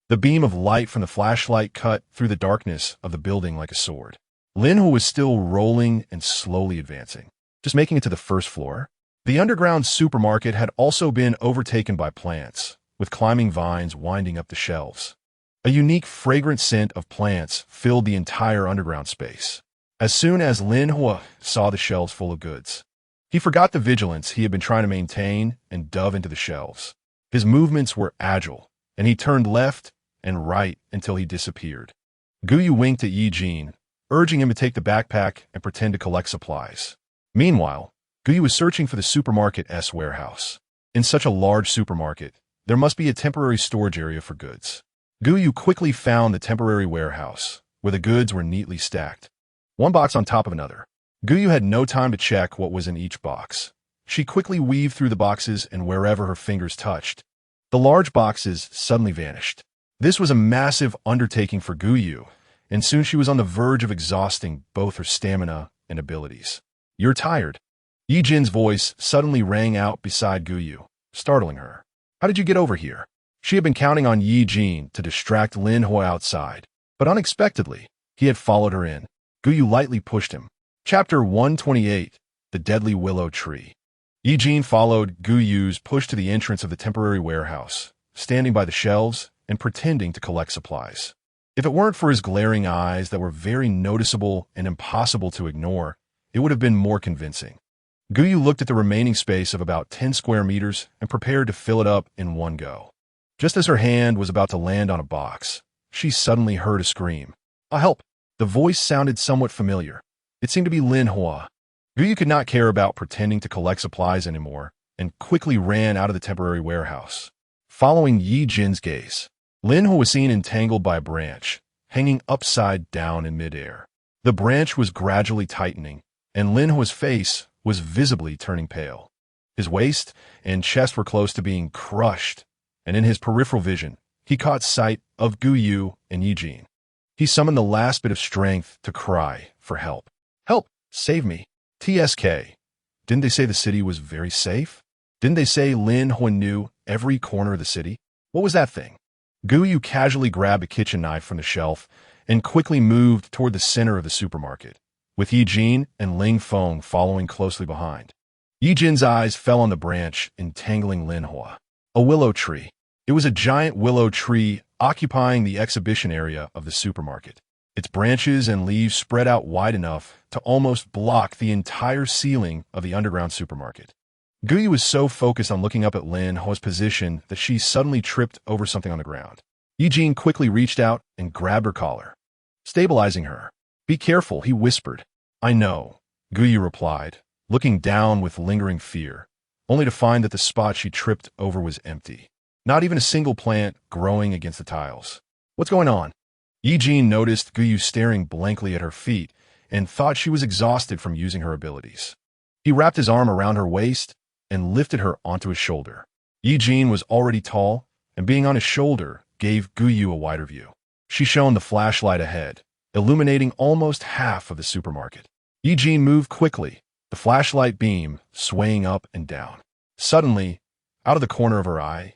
The beam of light from the flashlight cut through the darkness of the building like a sword. Lin Hua was still rolling and slowly advancing, just making it to the first floor. The underground supermarket had also been overtaken by plants, with climbing vines winding up the shelves. A unique, fragrant scent of plants filled the entire underground space. As soon as Lin Hua saw the shelves full of goods, he forgot the vigilance he had been trying to maintain and dove into the shelves. His movements were agile, and he turned left and right until he disappeared. Guyu winked at Ye Jin, urging him to take the backpack and pretend to collect supplies. Meanwhile, Guyu was searching for the supermarket's warehouse. In such a large supermarket, there must be a temporary storage area for goods. Guyu quickly found the temporary warehouse, where the goods were neatly stacked, one box on top of another. Guyu had no time to check what was in each box. She quickly weaved through the boxes, and wherever her fingers touched, the large boxes suddenly vanished. This was a massive undertaking for Guyu, and soon she was on the verge of exhausting both her stamina and abilities. You're tired. Ye Jin's voice suddenly rang out beside Guyu, startling her. How did you get over here? She had been counting on Ye Jin to distract Lin Hua outside, but unexpectedly, he had followed her in. Guyu lightly pushed him. Chapter 128, The Deadly Willow Tree. Ye Jin followed Guyu's push to the entrance of the temporary warehouse, standing by the shelves and pretending to collect supplies. If it weren't for his glaring eyes that were very noticeable and impossible to ignore, it would have been more convincing. Guyu looked at the remaining space of about 10 square meters and prepared to fill it up in one go. Just as her hand was about to land on a box, she suddenly heard a scream. I'll help. The voice sounded somewhat familiar. It seemed to be Lin Hua. Guyu could not care about pretending to collect supplies anymore and quickly ran out of the temporary warehouse. Following Ye Jin's gaze, Lin Hua was seen entangled by a branch, hanging upside down in midair. The branch was gradually tightening, and Lin Hua's face was visibly turning pale. His waist and chest were close to being crushed, and in his peripheral vision, he caught sight of Guyu and Ye Jin. He summoned the last bit of strength to cry for help. Help! Save me! TSK. Didn't they say the city was very safe? Didn't they say Lin Hua knew every corner of the city? What was that thing? Guyu casually grabbed a kitchen knife from the shelf and quickly moved toward the center of the supermarket, with Ye Jin and Ling Feng following closely behind. Ye Jin's eyes fell on the branch entangling Lin Hua. A willow tree. It was a giant willow tree occupying the exhibition area of the supermarket. Its branches and leaves spread out wide enough to almost block the entire ceiling of the underground supermarket. Guyu was so focused on looking up at Lin Hua's position that she suddenly tripped over something on the ground. Ye Jin quickly reached out and grabbed her collar, stabilizing her. Be careful, he whispered. I know, Guyu replied, looking down with lingering fear, only to find that the spot she tripped over was empty. Not even a single plant growing against the tiles. What's going on? Ye Jin noticed Guyu staring blankly at her feet and thought she was exhausted from using her abilities. He wrapped his arm around her waist and lifted her onto his shoulder. Ye Jin was already tall, and being on his shoulder gave Guyu a wider view. She shone the flashlight ahead, illuminating almost half of the supermarket. Ye Jin moved quickly, the flashlight beam swaying up and down. Suddenly, out of the corner of her eye,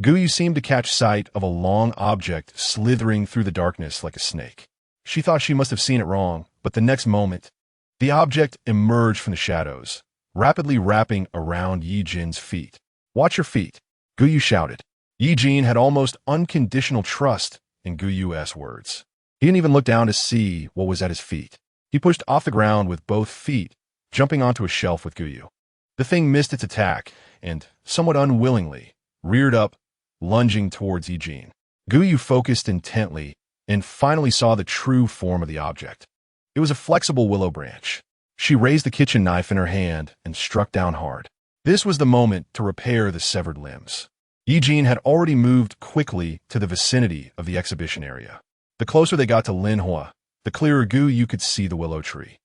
Guyu seemed to catch sight of a long object slithering through the darkness like a snake. She thought she must have seen it wrong, but the next moment, the object emerged from the shadows, rapidly wrapping around Ye Jin's feet. Watch your feet, Guyu shouted. Ye Jin had almost unconditional trust in Guyu's words. He didn't even look down to see what was at his feet. He pushed off the ground with both feet, jumping onto a shelf with Guyu. The thing missed its attack and, somewhat unwillingly, reared up, lunging towards Ye Jin. Guyu focused intently and finally saw the true form of the object. It was a flexible willow branch. She raised the kitchen knife in her hand and struck down hard. This was the moment to repair the severed limbs. Ye Jin had already moved quickly to the vicinity of the exhibition area. The closer they got to Lin Hua, the clearer Gu Yu could see the willow tree.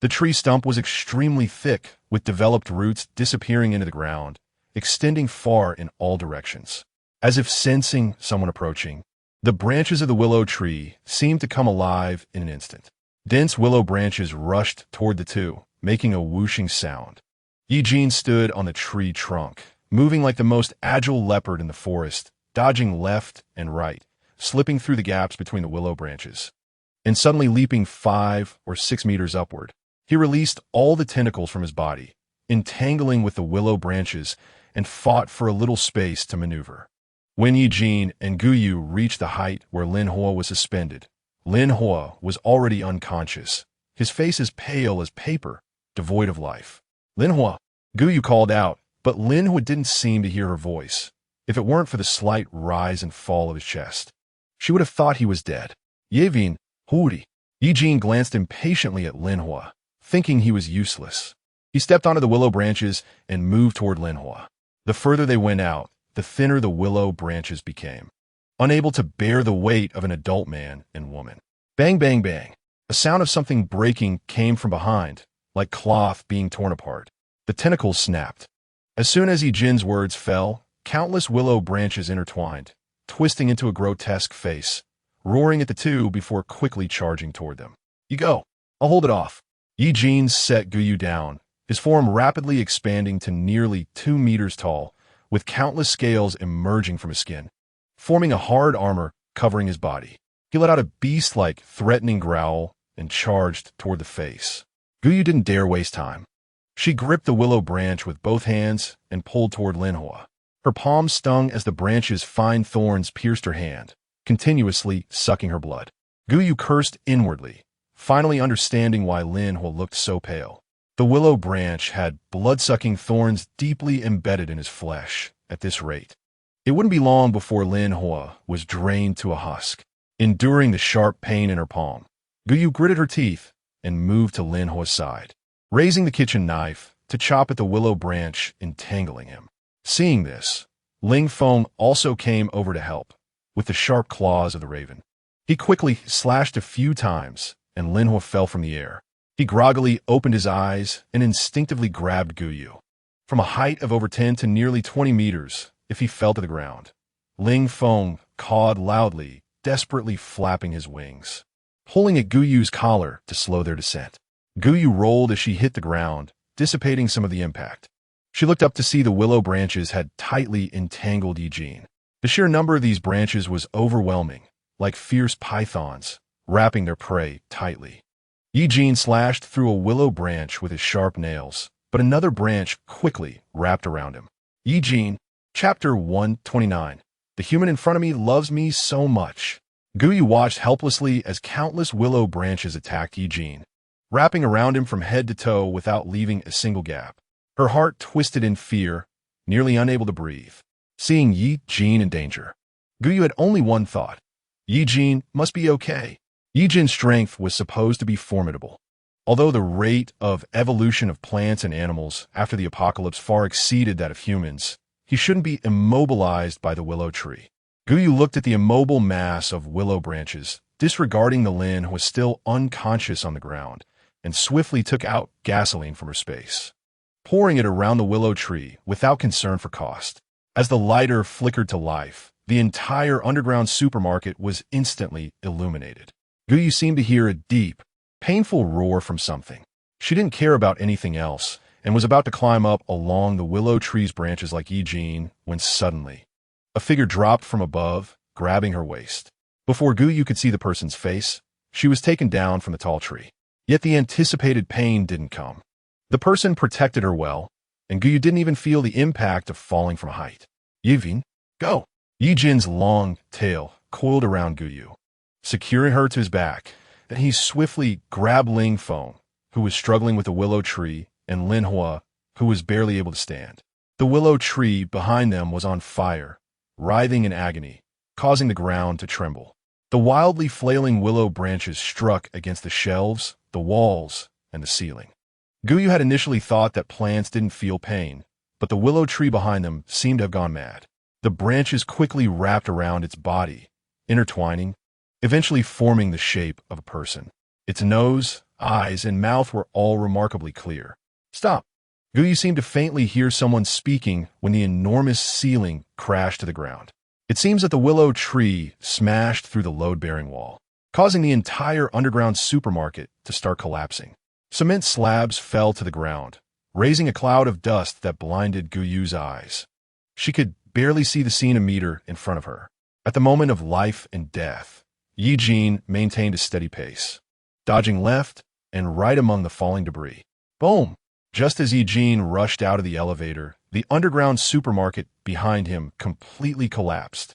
The tree stump was extremely thick, with developed roots disappearing into the ground, extending far in all directions. As if sensing someone approaching, the branches of the willow tree seemed to come alive in an instant. Dense willow branches rushed toward the two, making a whooshing sound. Ye Jin stood on the tree trunk, moving like the most agile leopard in the forest, dodging left and right, slipping through the gaps between the willow branches. And suddenly leaping 5 or 6 meters upward, he released all the tentacles from his body, entangling with the willow branches, and fought for a little space to maneuver. When Ye Jin and Gu Yu reached the height where Lin Hua was suspended, Lin Hua was already unconscious, his face as pale as paper, devoid of life. Lin Hua, Gu Yu called out, but Lin Hua didn't seem to hear her voice. If it weren't for the slight rise and fall of his chest, she would have thought he was dead. Ye Jin, horde. Ye Jin glanced impatiently at Lin Hua, thinking he was useless. He stepped onto the willow branches and moved toward Lin Hua. The further they went out, the thinner the willow branches became, unable to bear the weight of an adult man and woman. Bang, bang, bang. A sound of something breaking came from behind, like cloth being torn apart. The tentacles snapped. As soon as Ye Jin's words fell, countless willow branches intertwined, twisting into a grotesque face, roaring at the two before quickly charging toward them. You go. I'll hold it off. Ye Jin set Gu Yu down, his form rapidly expanding to nearly 2 meters tall, with countless scales emerging from his skin, forming a hard armor covering his body. He let out a beast-like, threatening growl and charged toward the face. Gu Yu didn't dare waste time. She gripped the willow branch with both hands and pulled toward Lin Hua. Her palms stung as the branch's fine thorns pierced her hand, continuously sucking her blood. Gu Yu cursed inwardly, finally understanding why Lin Hua looked so pale. The willow branch had blood-sucking thorns deeply embedded in his flesh. At this rate, it wouldn't be long before Lin Hua was drained to a husk. Enduring the sharp pain in her palm, Gu Yu gritted her teeth and moved to Lin Hua's side, raising the kitchen knife to chop at the willow branch, entangling him. Seeing this, Ling Feng also came over to help, with the sharp claws of the raven. He quickly slashed a few times, and Lin Hua fell from the air. He groggily opened his eyes and instinctively grabbed Gu Yu. From a height of over 10 to nearly 20 meters, if he fell to the ground, Ling Feng cawed loudly, desperately flapping his wings, pulling at Gu Yu's collar to slow their descent. Gu Yu rolled as she hit the ground, dissipating some of the impact. She looked up to see the willow branches had tightly entangled Ye Jin. The sheer number of these branches was overwhelming, like fierce pythons, wrapping their prey tightly. Ye Jin slashed through a willow branch with his sharp nails, but another branch quickly wrapped around him. Ye Jin, Chapter 129. The human in front of me loves me so much. Gu Yu watched helplessly as countless willow branches attacked Ye Jin, wrapping around him from head to toe without leaving a single gap. Her heart twisted in fear, nearly unable to breathe. Seeing Ye Jin in danger, Gu Yu had only one thought. Ye Jin must be okay. Ye Jin's strength was supposed to be formidable. Although the rate of evolution of plants and animals after the apocalypse far exceeded that of humans, he shouldn't be immobilized by the willow tree. Gu Yu looked at the immobile mass of willow branches, disregarding the Lin who was still unconscious on the ground, and swiftly took out gasoline from her space, pouring it around the willow tree without concern for cost. As the lighter flickered to life, the entire underground supermarket was instantly illuminated. Gu Yu seemed to hear a deep, painful roar from something. She didn't care about anything else and was about to climb up along the willow tree's branches like Ye Jin when suddenly a figure dropped from above, grabbing her waist. Before Gu Yu could see the person's face, she was taken down from the tall tree. Yet the anticipated pain didn't come. The person protected her well, and Gu Yu didn't even feel the impact of falling from a height. Ye Jin, go! Ye Jin's long tail coiled around Gu Yu, securing her to his back, and he swiftly grabbed Ling Feng, who was struggling with the willow tree, and Lin Hua, who was barely able to stand. The willow tree behind them was on fire, writhing in agony, causing the ground to tremble. The wildly flailing willow branches struck against the shelves, the walls, and the ceiling. Gu Yu had initially thought that plants didn't feel pain, but the willow tree behind them seemed to have gone mad. The branches quickly wrapped around its body, intertwining, eventually forming the shape of a person. Its nose, eyes, and mouth were all remarkably clear. Stop! Guyu seemed to faintly hear someone speaking when the enormous ceiling crashed to the ground. It seems that the willow tree smashed through the load-bearing wall, causing the entire underground supermarket to start collapsing. Cement slabs fell to the ground, raising a cloud of dust that blinded Guyu's eyes. She could barely see the scene a meter in front of her. At the moment of life and death, Ye Jin maintained a steady pace, dodging left and right among the falling debris. Boom! Just as Ye Jin rushed out of the elevator, the underground supermarket behind him completely collapsed,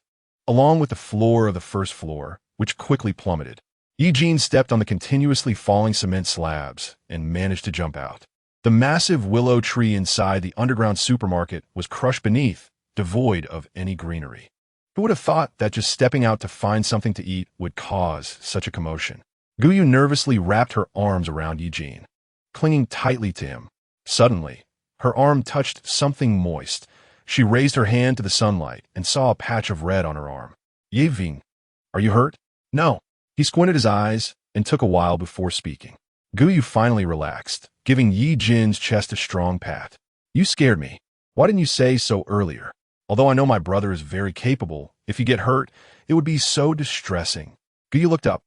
along with the floor of the first floor, which quickly plummeted. Ye Jin stepped on the continuously falling cement slabs and managed to jump out. The massive willow tree inside the underground supermarket was crushed beneath, devoid of any greenery. Who would have thought that just stepping out to find something to eat would cause such a commotion? Guyu nervously wrapped her arms around Ye Jin, clinging tightly to him. Suddenly, her arm touched something moist. She raised her hand to the sunlight and saw a patch of red on her arm. Ye Jin, are you hurt? No. He squinted his eyes and took a while before speaking. Guyu finally relaxed, giving Ye Jin's chest a strong pat. You scared me. Why didn't you say so earlier? Although I know my brother is very capable, if you get hurt, it would be so distressing. Guyu looked up,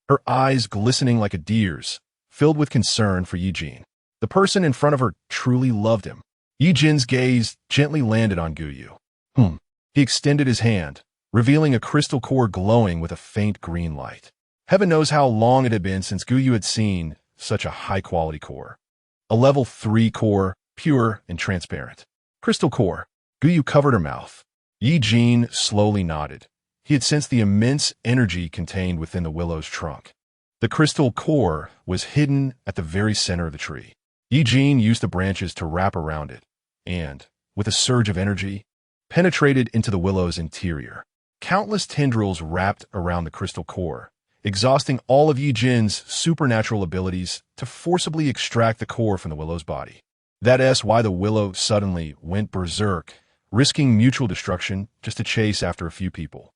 her eyes glistening like a deer's, filled with concern for Ye Jin. The person in front of her truly loved him. Ye Jin's gaze gently landed on Guyu. He extended his hand, revealing a crystal core glowing with a faint green light. Heaven knows how long it had been since Guyu had seen such a high-quality core. A level 3 core, pure and transparent. Crystal core. Guyu covered her mouth. Ye Jin slowly nodded. He had sensed the immense energy contained within the willow's trunk. The crystal core was hidden at the very center of the tree. Ye Jin used the branches to wrap around it, and, with a surge of energy, penetrated into the willow's interior. Countless tendrils wrapped around the crystal core, exhausting all of Ye Jin's supernatural abilities to forcibly extract the core from the willow's body. That's why the willow suddenly went berserk, risking mutual destruction just to chase after a few people.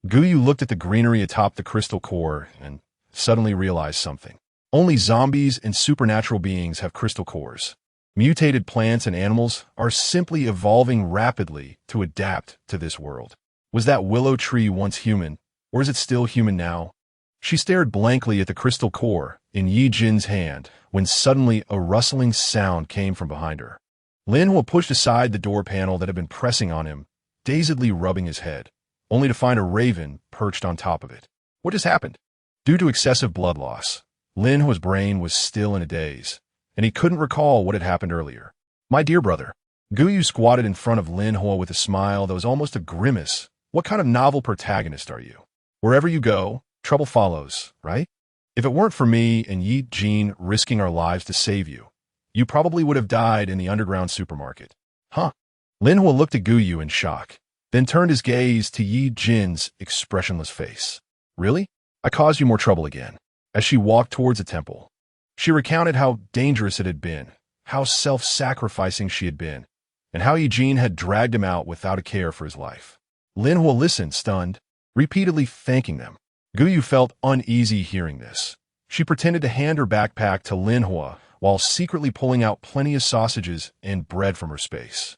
Guyu looked at the greenery atop the crystal core and suddenly realized something. Only zombies and supernatural beings have crystal cores. Mutated plants and animals are simply evolving rapidly to adapt to this world. Was that willow tree once human, or is it still human now? She stared blankly at the crystal core in Ye Jin's hand when suddenly a rustling sound came from behind her. Lin Hua pushed aside the door panel that had been pressing on him, dazedly rubbing his head, only to find a raven perched on top of it. What just happened? Due to excessive blood loss, Lin Hua's brain was still in a daze, and he couldn't recall what had happened earlier. My dear brother. Guyu squatted in front of Lin Hua with a smile that was almost a grimace. What kind of novel protagonist are you? Wherever you go, trouble follows, right? If it weren't for me and Ye Jin risking our lives to save you, you probably would have died in the underground supermarket. Huh? Lin Hua looked at Guyu in shock, then turned his gaze to Ye Jin's expressionless face. Really? I caused you more trouble again. As she walked towards the temple, she recounted how dangerous it had been, how self-sacrificing she had been, and how Ye Jin had dragged him out without a care for his life. Lin Hua listened, stunned, repeatedly thanking them. Guyu felt uneasy hearing this. She pretended to hand her backpack to Lin Hua while secretly pulling out plenty of sausages and bread from her space.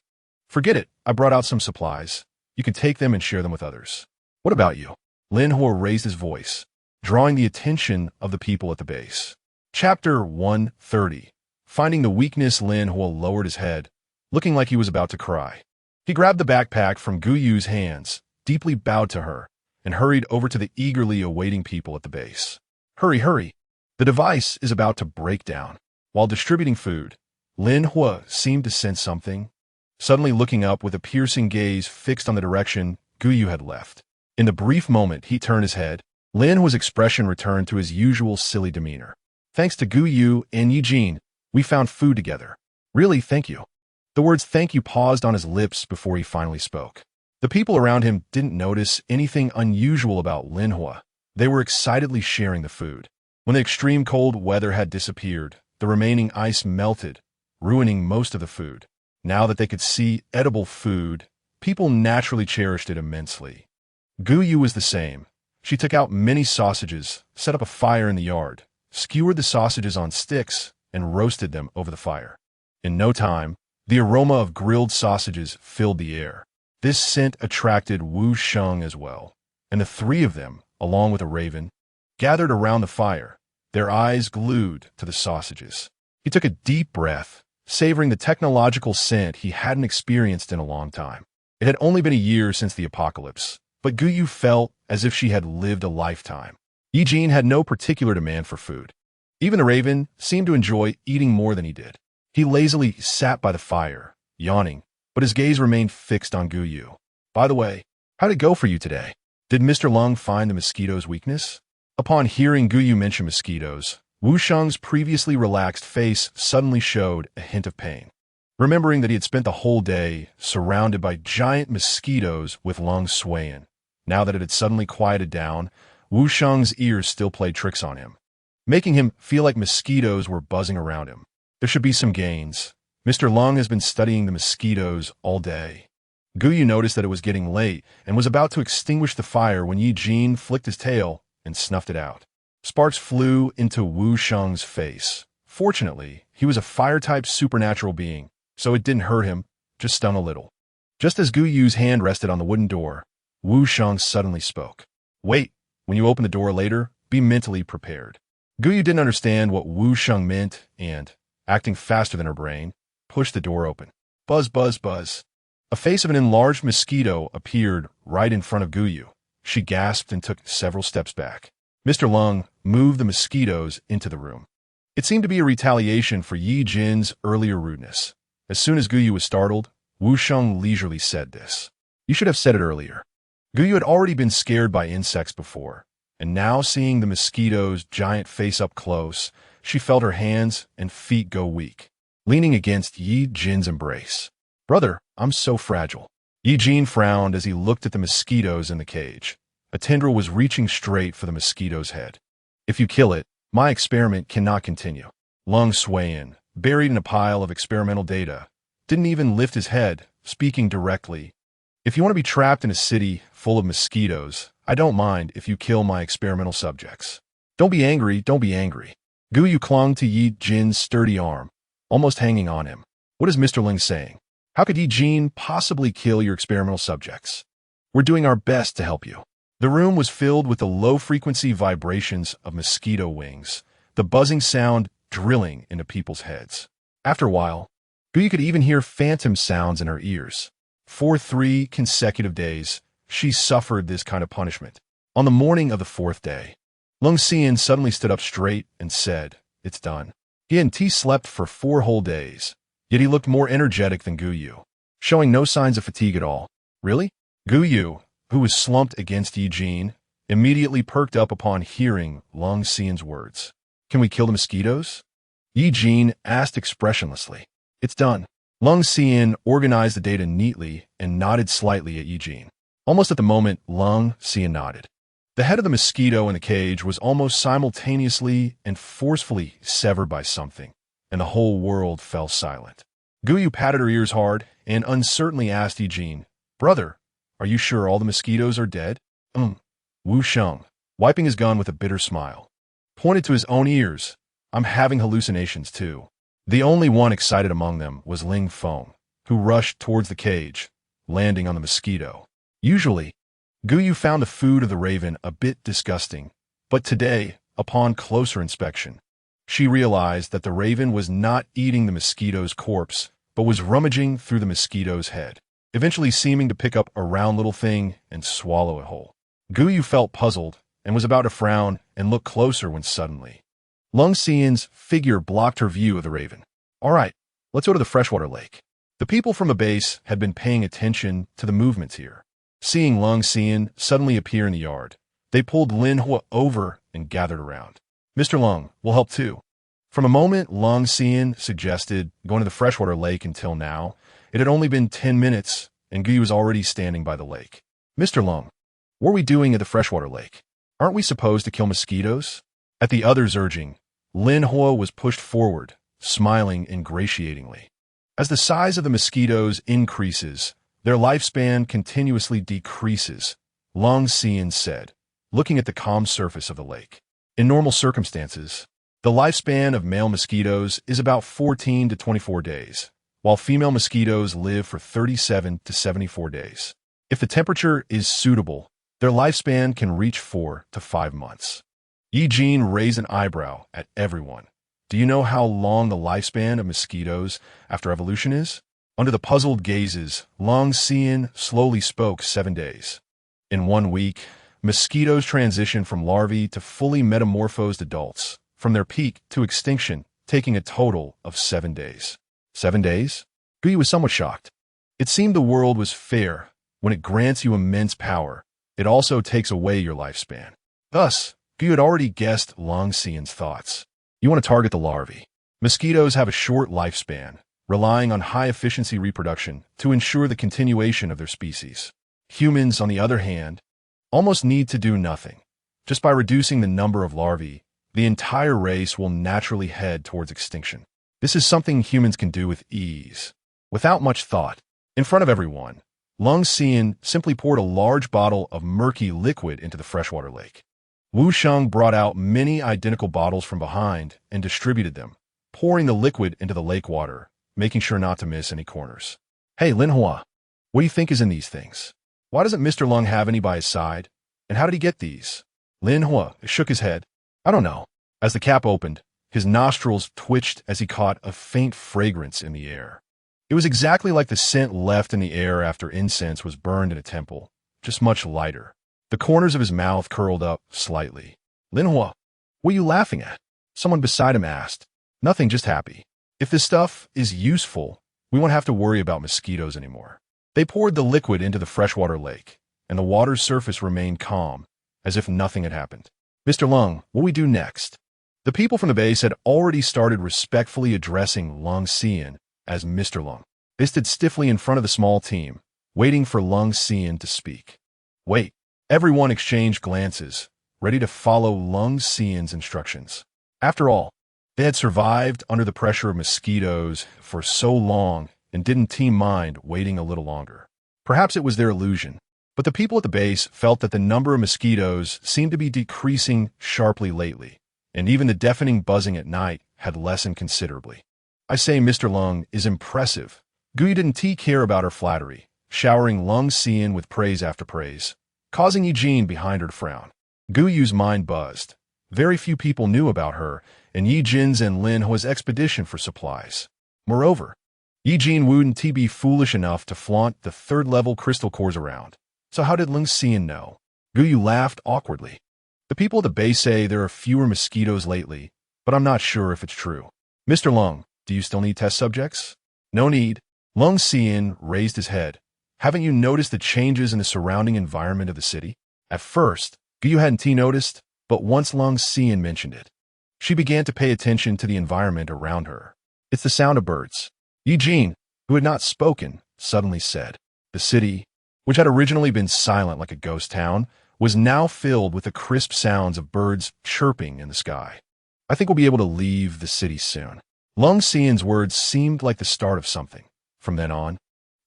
Forget it, I brought out some supplies. You can take them and share them with others. What about you? Lin Hua raised his voice, drawing the attention of the people at the base. Chapter 130. Finding the weakness, Lin Hua lowered his head, looking like he was about to cry. He grabbed the backpack from Guyu's hands, deeply bowed to her, and hurried over to the eagerly awaiting people at the base. Hurry, hurry. The device is about to break down. While distributing food, Lin Hua seemed to sense something, suddenly looking up with a piercing gaze fixed on the direction Guyu had left. In the brief moment he turned his head, Lin Hua's expression returned to his usual silly demeanor. Thanks to Guyu and Ye Jin, we found food together. Really, thank you. The words thank you paused on his lips before he finally spoke. The people around him didn't notice anything unusual about Lin Hua. They were excitedly sharing the food. When the extreme cold weather had disappeared, the remaining ice melted, ruining most of the food. Now that they could see edible food, people naturally cherished it immensely. Guyu was the same, She took out many sausages, set up a fire in the yard, skewered the sausages on sticks, and roasted them over the fire. In no time, the aroma of grilled sausages filled the air. This scent attracted Wu Sheng as well, and the three of them, along with a raven, gathered around the fire, their eyes glued to the sausages. He took a deep breath, savoring the technological scent he hadn't experienced in a long time. It had only been a year since the apocalypse, but Guyu felt as if she had lived a lifetime. Ye Jin had no particular demand for food. Even the raven seemed to enjoy eating more than he did. He lazily sat by the fire, yawning, but his gaze remained fixed on Guyu. By the way, how'd it go for you today? Did Mr. Lung find the mosquito's weakness? Upon hearing Guyu mention mosquitoes, Wu Sheng's previously relaxed face suddenly showed a hint of pain. Remembering that he had spent the whole day surrounded by giant mosquitoes with Lung swaying, now that it had suddenly quieted down, Wu Sheng's ears still played tricks on him, making him feel like mosquitoes were buzzing around him. There should be some gains. Mr. Lung has been studying the mosquitoes all day. Guyu noticed that it was getting late and was about to extinguish the fire when Ye Jin flicked his tail and snuffed it out. Sparks flew into Wu Sheng's face. Fortunately, he was a fire-type supernatural being, so it didn't hurt him, just stung a little. Just as Guyu's hand rested on the wooden door, Wu Sheng suddenly spoke. Wait, when you open the door later, be mentally prepared. Guyu didn't understand what Wu Sheng meant and, acting faster than her brain, pushed the door open. Buzz, buzz, buzz. A face of an enlarged mosquito appeared right in front of Guyu. She gasped and took several steps back. Mr. Lung moved the mosquitoes into the room. It seemed to be a retaliation for Ye Jin's earlier rudeness. As soon as Guyu was startled, Wu Sheng leisurely said this. You should have said it earlier. Guyu had already been scared by insects before, and now seeing the mosquito's giant face up close, she felt her hands and feet go weak, leaning against Ye Jin's embrace. Brother, I'm so fragile. Ye Jin frowned as he looked at the mosquitoes in the cage. A tendril was reaching straight for the mosquito's head. If you kill it, my experiment cannot continue. Lung Swayan, buried in a pile of experimental data, didn't even lift his head, speaking directly. If you want to be trapped in a city full of mosquitoes, I don't mind if you kill my experimental subjects. Don't be angry, don't be angry. Guyu clung to Ye Jin's sturdy arm, almost hanging on him. What is Mr. Ling saying? How could Ye Jin possibly kill your experimental subjects? We're doing our best to help you. The room was filled with the low-frequency vibrations of mosquito wings, the buzzing sound drilling into people's heads. After a while, Guyu could even hear phantom sounds in her ears. For 3 consecutive days, she suffered this kind of punishment. On the morning of the 4th day, Lung Xian suddenly stood up straight and said, It's done. He hadn't slept for 4 whole days, yet he looked more energetic than Guyu, showing no signs of fatigue at all. Really? Guyu, who was slumped against Ye Jin, immediately perked up upon hearing Lung Xian's words. Can we kill the mosquitoes? Ye Jin asked expressionlessly. It's done. Lung Xian organized the data neatly and nodded slightly at Ye Jin. Almost at the moment Lung Xian nodded, the head of the mosquito in the cage was almost simultaneously and forcefully severed by something, and the whole world fell silent. Guyu patted her ears hard and uncertainly asked Ye Jin, Brother, are you sure all the mosquitoes are dead? Wu Sheng, wiping his gun with a bitter smile, pointed to his own ears. I'm having hallucinations too. The only one excited among them was Ling Feng, who rushed towards the cage, landing on the mosquito. Usually, Guyu found the food of the raven a bit disgusting, but today, upon closer inspection, she realized that the raven was not eating the mosquito's corpse, but was rummaging through the mosquito's head, eventually seeming to pick up a round little thing and swallow it whole. Guyu felt puzzled and was about to frown and look closer when suddenly, Lung Xian's figure blocked her view of the raven. All right, let's go to the freshwater lake. The people from the base had been paying attention to the movements here. Seeing Lung Xian suddenly appear in the yard, they pulled Lin Hua over and gathered around. Mr. Lung will help too. From a moment Lung Xian suggested going to the freshwater lake until now, it had only been 10 minutes and Guyu was already standing by the lake. Mr. Lung, what are we doing at the freshwater lake? Aren't we supposed to kill mosquitoes? At the other's urging, Lin Hua was pushed forward, smiling ingratiatingly. As the size of the mosquitoes increases, their lifespan continuously decreases, Lung Xian said, looking at the calm surface of the lake. In normal circumstances, the lifespan of male mosquitoes is about 14 to 24 days, while female mosquitoes live for 37 to 74 days. If the temperature is suitable, their lifespan can reach 4 to 5 months. Ye Jin raised an eyebrow at everyone. Do you know how long the lifespan of mosquitoes after evolution is? Under the puzzled gazes, Long Xian slowly spoke 7 days. In 1 week, mosquitoes transition from larvae to fully metamorphosed adults, from their peak to extinction, taking a total of 7 days. 7 days? Guyu was somewhat shocked. It seemed the world was fair. When it grants you immense power, it also takes away your lifespan. Thus, Guyu had already guessed Long Xian's thoughts. You want to target the larvae. Mosquitoes have a short lifespan, relying on high-efficiency reproduction to ensure the continuation of their species. Humans, on the other hand, almost need to do nothing. Just by reducing the number of larvae, the entire race will naturally head towards extinction. This is something humans can do with ease. Without much thought, in front of everyone, Long Xian simply poured a large bottle of murky liquid into the freshwater lake. Wu Sheng brought out many identical bottles from behind and distributed them, pouring the liquid into the lake water, making sure not to miss any corners. Hey, Lin Hua, what do you think is in these things? Why doesn't Mr. Lung have any by his side? And how did he get these? Lin Hua shook his head. I don't know. As the cap opened, his nostrils twitched as he caught a faint fragrance in the air. It was exactly like the scent left in the air after incense was burned in a temple, just much lighter. The corners of his mouth curled up slightly. Lin Hua, what are you laughing at? Someone beside him asked. Nothing, just happy. If this stuff is useful, we won't have to worry about mosquitoes anymore. They poured the liquid into the freshwater lake, and the water's surface remained calm, as if nothing had happened. Mr. Lung, what do we do next? The people from the base had already started respectfully addressing Long Xian as Mr. Lung. They stood stiffly in front of the small team, waiting for Long Xian to speak. Wait. Everyone exchanged glances, ready to follow Long Xian's instructions. After all, they had survived under the pressure of mosquitoes for so long and didn't mind waiting a little longer. Perhaps it was their illusion, but the people at the base felt that the number of mosquitoes seemed to be decreasing sharply lately, and even the deafening buzzing at night had lessened considerably. I say Mr. Lung is impressive. Guyu didn't care about her flattery, showering Long Xian with praise after praise, causing Ye Jin behind her to frown. Guyu's mind buzzed. Very few people knew about her and Ye Jin's and Lin Hua's expedition for supplies. Moreover, Ye Jin wouldn't be foolish enough to flaunt the third-level crystal cores around. So how did Long Xian know? Guyu laughed awkwardly. The people at the base say there are fewer mosquitoes lately, but I'm not sure if it's true. Mr. Lung, do you still need test subjects? No need. Long Xian raised his head. Haven't you noticed the changes in the surrounding environment of the city? At first, Guyu hadn't noticed, but once Long Xian mentioned it, she began to pay attention to the environment around her. It's the sound of birds. Ye Jin, who had not spoken, suddenly said. The city, which had originally been silent like a ghost town, was now filled with the crisp sounds of birds chirping in the sky. I think we'll be able to leave the city soon. Long Xian's words seemed like the start of something. From then on,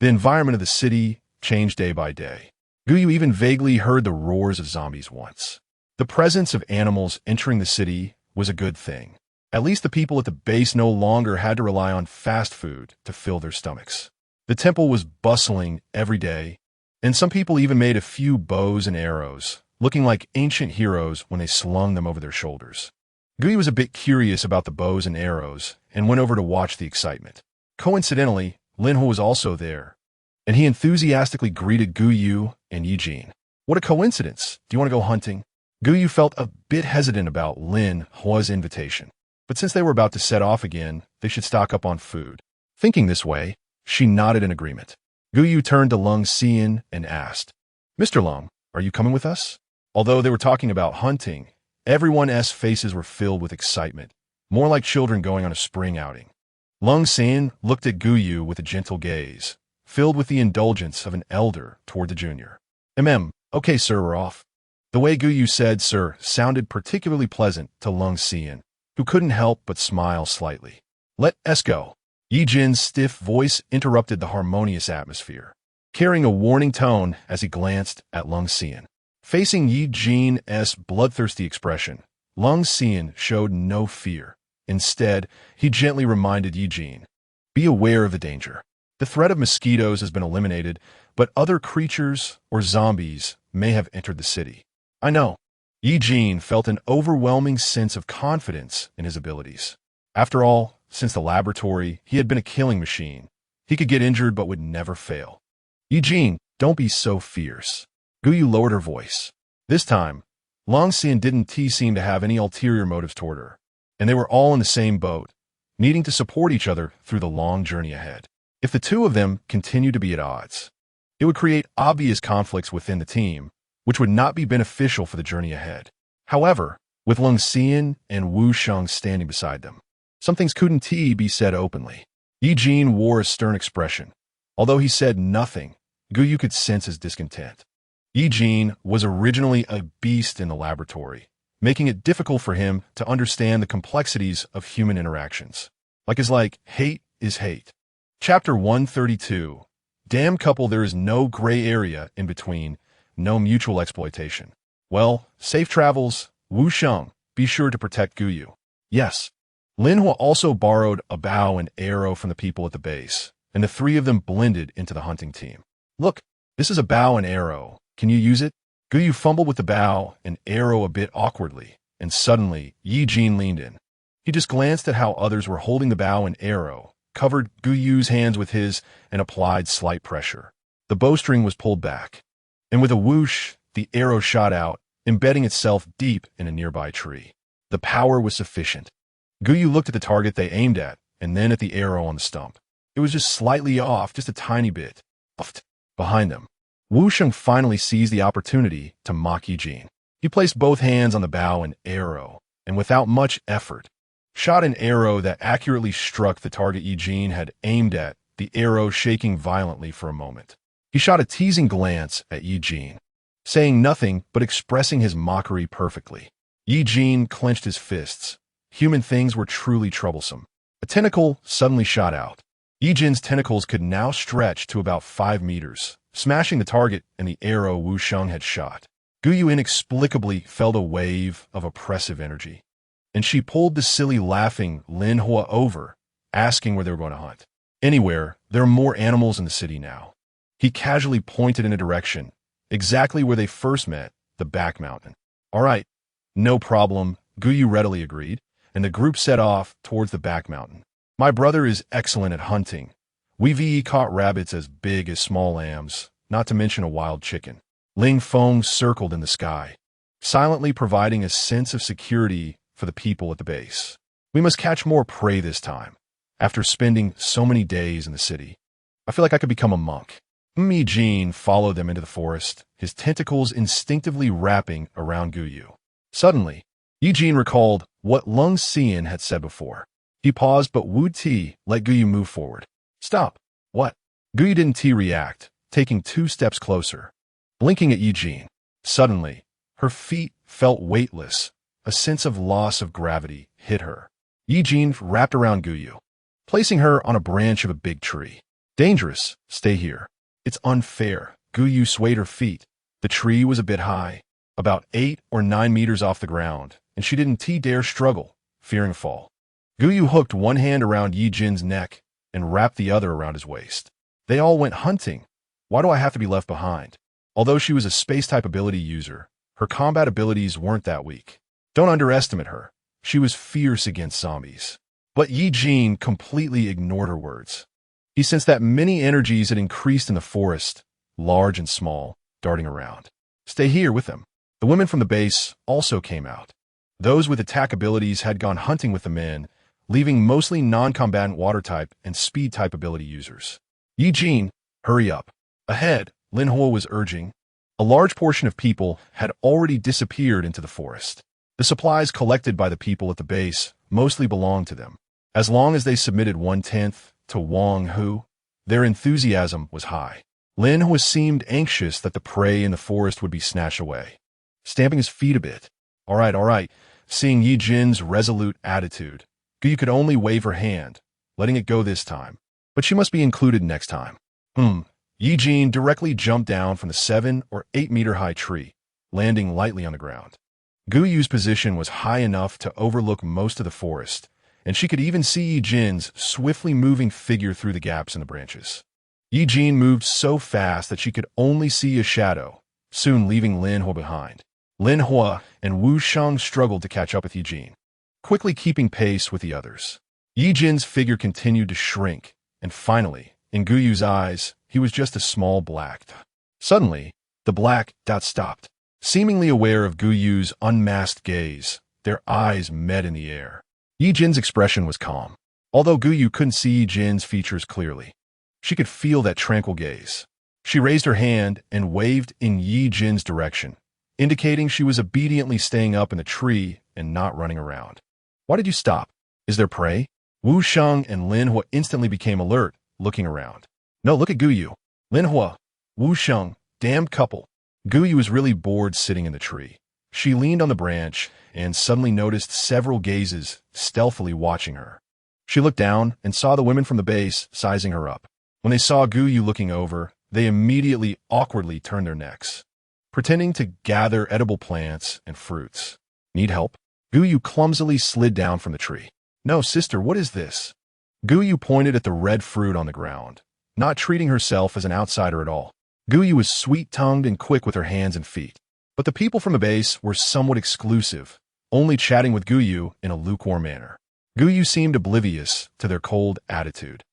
the environment of the city changed day by day. Guyu even vaguely heard the roars of zombies once. The presence of animals entering the city was a good thing. At least the people at the base no longer had to rely on fast food to fill their stomachs. The temple was bustling every day, and some people even made a few bows and arrows, looking like ancient heroes when they slung them over their shoulders. Guyu was a bit curious about the bows and arrows and went over to watch the excitement. Coincidentally, Lin Hua was also there, and he enthusiastically greeted Guyu and Ye Jin. What a coincidence! Do you want to go hunting? Guyu felt a bit hesitant about Lin Hua's invitation, but since they were about to set off again, they should stock up on food. Thinking this way, she nodded in agreement. Guyu turned to Long Xian and asked, Mr. Lung, are you coming with us? Although they were talking about hunting, everyone's faces were filled with excitement, more like children going on a spring outing. Long Xian looked at Guyu with a gentle gaze, filled with the indulgence of an elder toward the junior. Okay, sir, we're off. The way Guyu said sir sounded particularly pleasant to Long Xian, who couldn't help but smile slightly. Let us go. Ye Jin's stiff voice interrupted the harmonious atmosphere, carrying a warning tone as he glanced at Long Xian. Facing Ye Jin's bloodthirsty expression, Lung Xian showed no fear. Instead, he gently reminded Ye Jin, "Be aware of the danger. The threat of mosquitoes has been eliminated, but other creatures or zombies may have entered the city." "I know." Ye Jin felt an overwhelming sense of confidence in his abilities. After all, since the laboratory, he had been a killing machine. He could get injured but would never fail. "Ye Jin, don't be so fierce." Guyu lowered her voice. This time, Long Xian didn't seem to have any ulterior motives toward her, and they were all in the same boat, needing to support each other through the long journey ahead. If the two of them continued to be at odds, it would create obvious conflicts within the team, which would not be beneficial for the journey ahead. However, with Lung Xian and Wu Sheng standing beside them, some things couldn't be said openly. Ye Jin wore a stern expression. Although he said nothing, Guyu could sense his discontent. Ye Jin was originally a beast in the laboratory, making it difficult for him to understand the complexities of human interactions. Like hate is hate. Chapter 132. Damn couple, there is no gray area in between, no mutual exploitation. Well, safe travels, Wu Sheng. Be sure to protect Guyu. Yes. Lin Hua also borrowed a bow and arrow from the people at the base, and the three of them blended into the hunting team. "Look, this is a bow and arrow. Can you use it?" Guyu fumbled with the bow and arrow a bit awkwardly, and suddenly Ye Jin leaned in. He just glanced at how others were holding the bow and arrow, covered Guyu's hands with his, and applied slight pressure. The bowstring was pulled back, and with a whoosh, the arrow shot out, embedding itself deep in a nearby tree. The power was sufficient. Guyu looked at the target they aimed at, and then at the arrow on the stump. It was just slightly off, just a tiny bit. Behind them, Wu Sheng finally seized the opportunity to mock Ye Jin. He placed both hands on the bow and arrow, and without much effort, shot an arrow that accurately struck the target Ye Jin had aimed at, the arrow shaking violently for a moment. He shot a teasing glance at Ye Jin, saying nothing but expressing his mockery perfectly. Ye Jin clenched his fists. Human things were truly troublesome. A tentacle suddenly shot out. Ye Jin's tentacles could now stretch to about 5 meters, smashing the target and the arrow Wu Sheng had shot. Guyu inexplicably felt a wave of oppressive energy, and she pulled the silly laughing Lin Hua over, asking where they were going to hunt. "Anywhere. There are more animals in the city now." He casually pointed in a direction, exactly where they first met, the back mountain. "All right, no problem," Guyu readily agreed, and the group set off towards the back mountain. "My brother is excellent at hunting. We've caught rabbits as big as small lambs, not to mention a wild chicken." Ling Feng circled in the sky, silently providing a sense of security for the people at the base. "We must catch more prey this time. After spending so many days in the city, I feel like I could become a monk." Ye Jin followed them into the forest, his tentacles instinctively wrapping around Guyu. Suddenly, Ye Jin recalled what Lung Xian had said before. He paused, but Wu Ti let Guyu move forward. "Stop." "What?" Guyu didn't react, taking 2 steps closer, blinking at Ye Jin. Suddenly, her feet felt weightless. A sense of loss of gravity hit her. Ye Jin wrapped around Guyu, placing her on a branch of a big tree. "Dangerous. Stay here." "It's unfair." Guyu swayed her feet. The tree was a bit high, about 8 or 9 meters off the ground, and she didn't dare struggle, fearing a fall. Guyu hooked one hand around Ye Jin's neck and wrapped the other around his waist. "They all went hunting. Why do I have to be left behind?" Although she was a space-type ability user, her combat abilities weren't that weak. Don't underestimate her. She was fierce against zombies. But Ye Jin completely ignored her words. He sensed that many energies had increased in the forest, large and small, darting around. "Stay here with them." The women from the base also came out. Those with attack abilities had gone hunting with the men, leaving mostly non-combatant water-type and speed-type ability users. "Ye Jin, hurry up." Ahead, Lin Hua was urging. A large portion of people had already disappeared into the forest. The supplies collected by the people at the base mostly belonged to them. As long as they submitted 1/10 to Wang Hu, their enthusiasm was high. Lin Hua seemed anxious that the prey in the forest would be snatched away, stamping his feet a bit. All right. Seeing Ye Jin's resolute attitude, Guyu could only wave her hand, letting it go this time. But she must be included next time. Ye Jin directly jumped down from the 7 or 8 meter high tree, landing lightly on the ground. Guyu's position was high enough to overlook most of the forest, and she could even see Ye Jin's swiftly moving figure through the gaps in the branches. Ye Jin moved so fast that she could only see a shadow, soon leaving Lin Hua behind. Lin Hua and Wu Sheng struggled to catch up with Ye Jin, quickly keeping pace with the others. Ye Jin's figure continued to shrink, and finally, in Guyu's eyes, he was just a small black dot. Suddenly, the black dot stopped. Seemingly aware of Guyu's unmasked gaze, their eyes met in the air. Ye Jin's expression was calm, although Guyu couldn't see Ye Jin's features clearly. She could feel that tranquil gaze. She raised her hand and waved in Ye Jin's direction, indicating she was obediently staying up in the tree and not running around. Why did you stop? Is there prey? Wu Sheng and Lin Hua instantly became alert, looking around. No, look at Guyu. Lin Hua, Wu Sheng, damned couple. Guyu was really bored sitting in the tree. She leaned on the branch and suddenly noticed several gazes stealthily watching her. She looked down and saw the women from the base sizing her up. When they saw Guyu looking over, they immediately awkwardly turned their necks, pretending to gather edible plants and fruits. Need help? Guyu clumsily slid down from the tree. No, sister, what is this? Guyu pointed at the red fruit on the ground, not treating herself as an outsider at all. Guyu was sweet-tongued and quick with her hands and feet. But the people from the base were somewhat exclusive, only chatting with Guyu in a lukewarm manner. Guyu seemed oblivious to their cold attitude,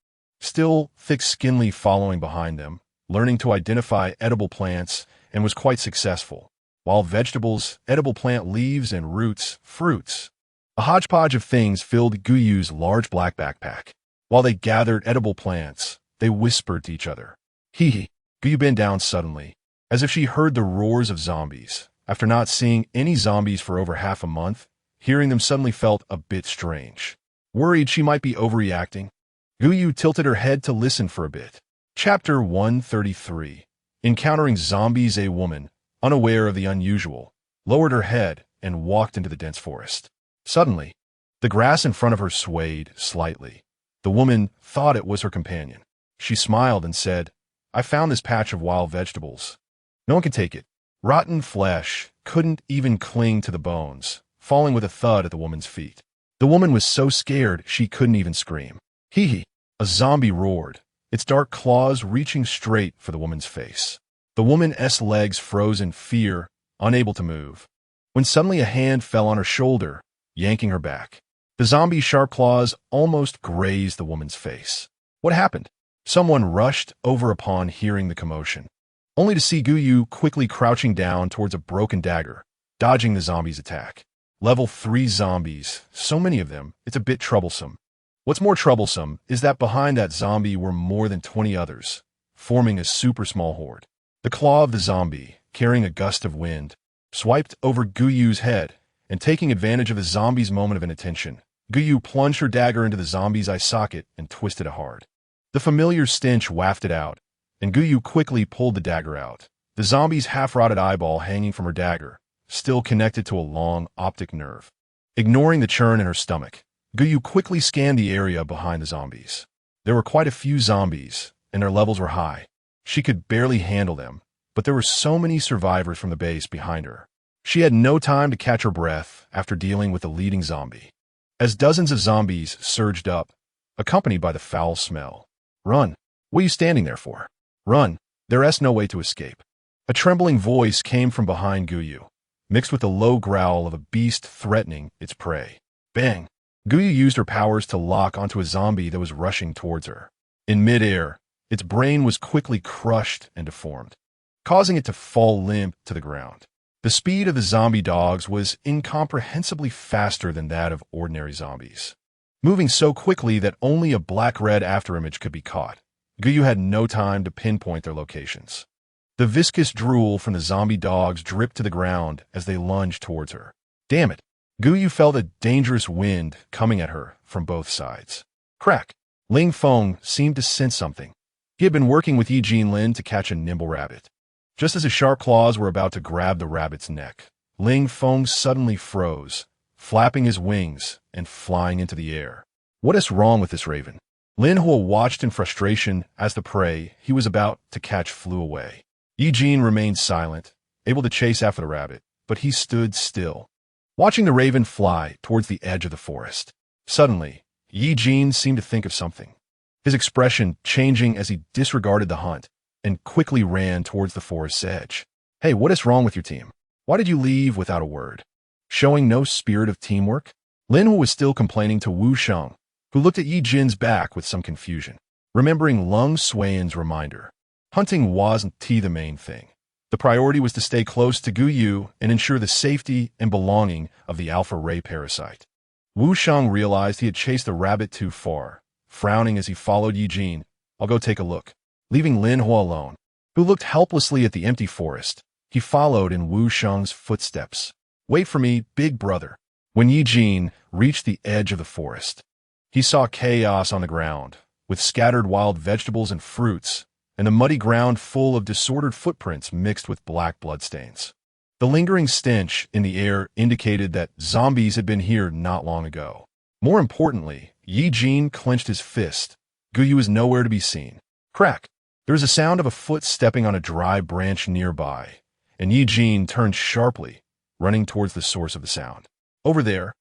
still thick-skinnedly following behind them, learning to identify edible plants, and was quite successful. Wild vegetables, edible plant leaves and roots, fruits. A hodgepodge of things filled Guyu's large black backpack. While they gathered edible plants, they whispered to each other. Hee. Guyu bent down suddenly, as if she heard the roars of zombies. After not seeing any zombies for over half a month, hearing them suddenly felt a bit strange. Worried she might be overreacting, Guyu tilted her head to listen for a bit. Chapter 133. Encountering zombies. A woman, unaware of the unusual, lowered her head and walked into the dense forest. Suddenly, the grass in front of her swayed slightly. The woman thought it was her companion. She smiled and said, I found this patch of wild vegetables. No one can take it. Rotten flesh couldn't even cling to the bones, falling with a thud at the woman's feet. The woman was so scared she couldn't even scream. Hee. A zombie roared, its dark claws reaching straight for the woman's face. The woman's legs froze in fear, unable to move, when suddenly a hand fell on her shoulder, yanking her back. The zombie's sharp claws almost grazed the woman's face. What happened? Someone rushed over upon hearing the commotion, only to see Guyu quickly crouching down towards a broken dagger, dodging the zombie's attack. Level 3 zombies, so many of them, it's a bit troublesome. What's more troublesome is that behind that zombie were more than 20 others, forming a super small horde. The claw of the zombie, carrying a gust of wind, swiped over Guyu's head, and taking advantage of the zombie's moment of inattention, Guyu plunged her dagger into the zombie's eye socket and twisted it hard. The familiar stench wafted out, and Guyu quickly pulled the dagger out, the zombie's half-rotted eyeball hanging from her dagger, still connected to a long optic nerve. Ignoring the churn in her stomach, Guyu quickly scanned the area behind the zombies. There were quite a few zombies, and their levels were high. She could barely handle them, but there were so many survivors from the base behind her. She had no time to catch her breath after dealing with the leading zombie, as dozens of zombies surged up, accompanied by the foul smell. Run! What are you standing there for? Run! There's no way to escape. A trembling voice came from behind Guyu, mixed with the low growl of a beast threatening its prey. Bang! Guyu used her powers to lock onto a zombie that was rushing towards her. In midair, its brain was quickly crushed and deformed, causing it to fall limp to the ground. The speed of the zombie dogs was incomprehensibly faster than that of ordinary zombies, moving so quickly that only a black-red afterimage could be caught. Guyu had no time to pinpoint their locations. The viscous drool from the zombie dogs dripped to the ground as they lunged towards her. Damn it! Guyu felt a dangerous wind coming at her from both sides. Crack! Ling Feng seemed to sense something. He had been working with Ye Jin Lin to catch a nimble rabbit. Just as his sharp claws were about to grab the rabbit's neck, Ling Feng suddenly froze, flapping his wings and flying into the air. What is wrong with this raven? Lin Hua watched in frustration as the prey he was about to catch flew away. Ye Jin remained silent, able to chase after the rabbit, but he stood still, watching the raven fly towards the edge of the forest. Suddenly, Ye Jin seemed to think of something, his expression changing as he disregarded the hunt and quickly ran towards the forest's edge. "Hey, what is wrong with your team? Why did you leave without a word?" Showing no spirit of teamwork, Lin Hu was still complaining to Wu Sheng, who looked at Ye Jin's back with some confusion, remembering Lung Suiyan's reminder. Hunting wasn't the main thing. The priority was to stay close to Gu Yu and ensure the safety and belonging of the alpha ray parasite. Wu Sheng realized he had chased the rabbit too far, frowning as he followed Ye Jin. "I'll go take a look." Leaving Lin Hu alone, who looked helplessly at the empty forest, he followed in Wu Sheng's footsteps. "Wait for me, big brother." When Ye Jin reached the edge of the forest, he saw chaos on the ground, with scattered wild vegetables and fruits, and the muddy ground full of disordered footprints mixed with black bloodstains. The lingering stench in the air indicated that zombies had been here not long ago. More importantly, Ye Jin clenched his fist. Gu Yu was nowhere to be seen. Crack! There was a sound of a foot stepping on a dry branch nearby, and Ye Jin turned sharply, running towards the source of the sound. Over there,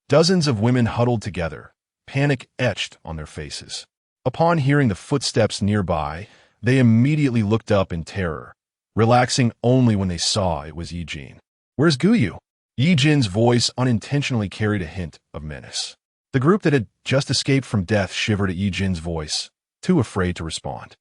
dozens of women huddled together, panic etched on their faces. Upon hearing the footsteps nearby, they immediately looked up in terror, relaxing only when they saw it was Ye Jin. "Where's Gu Yu?" Ye Jin's voice unintentionally carried a hint of menace. The group that had just escaped from death shivered at Ye Jin's voice, too afraid to respond.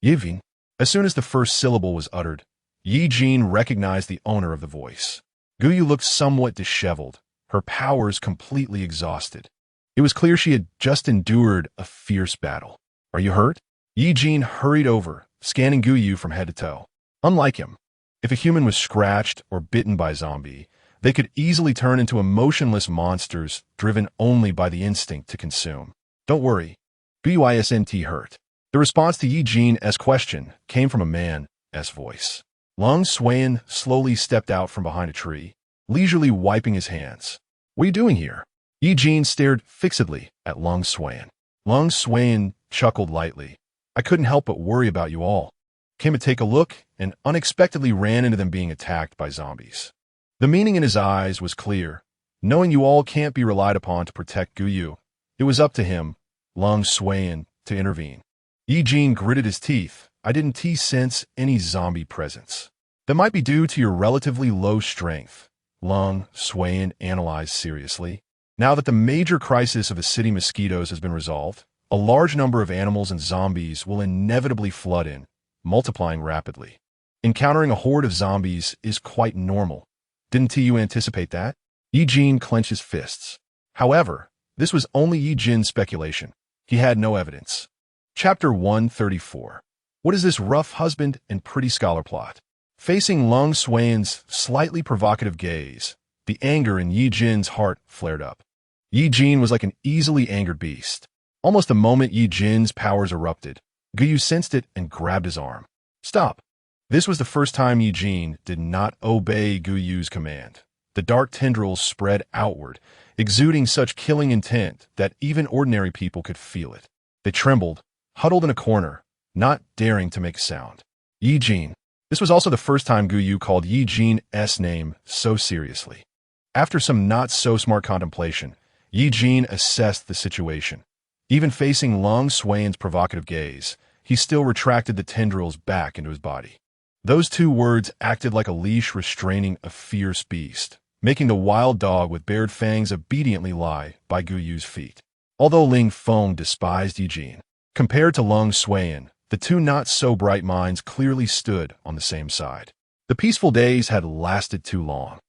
"Ye Jin." As soon as the first syllable was uttered, Ye Jin recognized the owner of the voice. Gu Yu looked somewhat disheveled, her powers completely exhausted. It was clear she had just endured a fierce battle. "Are you hurt?" Ye Jin hurried over, scanning Gu Yu from head to toe. Unlike him, if a human was scratched or bitten by a zombie, they could easily turn into emotionless monsters driven only by the instinct to consume. "Don't worry, Gu Yu isn't hurt." The response to Ye Jin's question came from a man's voice. Lung Suiyan slowly stepped out from behind a tree, leisurely wiping his hands. "What are you doing here?" Ye Jin stared fixedly at Lung Suiyan. Lung Suiyan chuckled lightly. "I couldn't help but worry about you all. Came to take a look and unexpectedly ran into them being attacked by zombies." The meaning in his eyes was clear. Knowing you all can't be relied upon to protect Gu Yu, it was up to him, Lung Suiyan, to intervene. Ye Jin gritted his teeth. "I didn't sense any zombie presence." "That might be due to your relatively low strength," Lung Suiyan analyzed seriously. "Now that the major crisis of the city mosquitoes has been resolved, a large number of animals and zombies will inevitably flood in, multiplying rapidly. Encountering a horde of zombies is quite normal. Didn't you anticipate that?" Ye Jin clenched his fists. However, this was only Ye Jin's speculation. He had no evidence. Chapter 134. What is this rough husband and pretty scholar plot? Facing Lung Suiyan's slightly provocative gaze, the anger in Ye Jin's heart flared up. Ye Jin was like an easily angered beast. Almost the moment Ye Jin's powers erupted, Gu Yu sensed it and grabbed his arm. "Stop." This was the first time Ye Jin did not obey Gu Yu's command. The dark tendrils spread outward, exuding such killing intent that even ordinary people could feel it. They trembled, huddled in a corner, not daring to make a sound. Ye Jin. This was also the first time Gu Yu called Ye Jin's name so seriously. After some not-so-smart contemplation, Ye Jin assessed the situation. Even facing Lung Suiyan's provocative gaze, he still retracted the tendrils back into his body. Those two words acted like a leash restraining a fierce beast, making the wild dog with bared fangs obediently lie by Gu Yu's feet. Although Ling Feng despised Ye Jin, compared to Lung Suiyan, the two not-so-bright minds clearly stood on the same side. The peaceful days had lasted too long.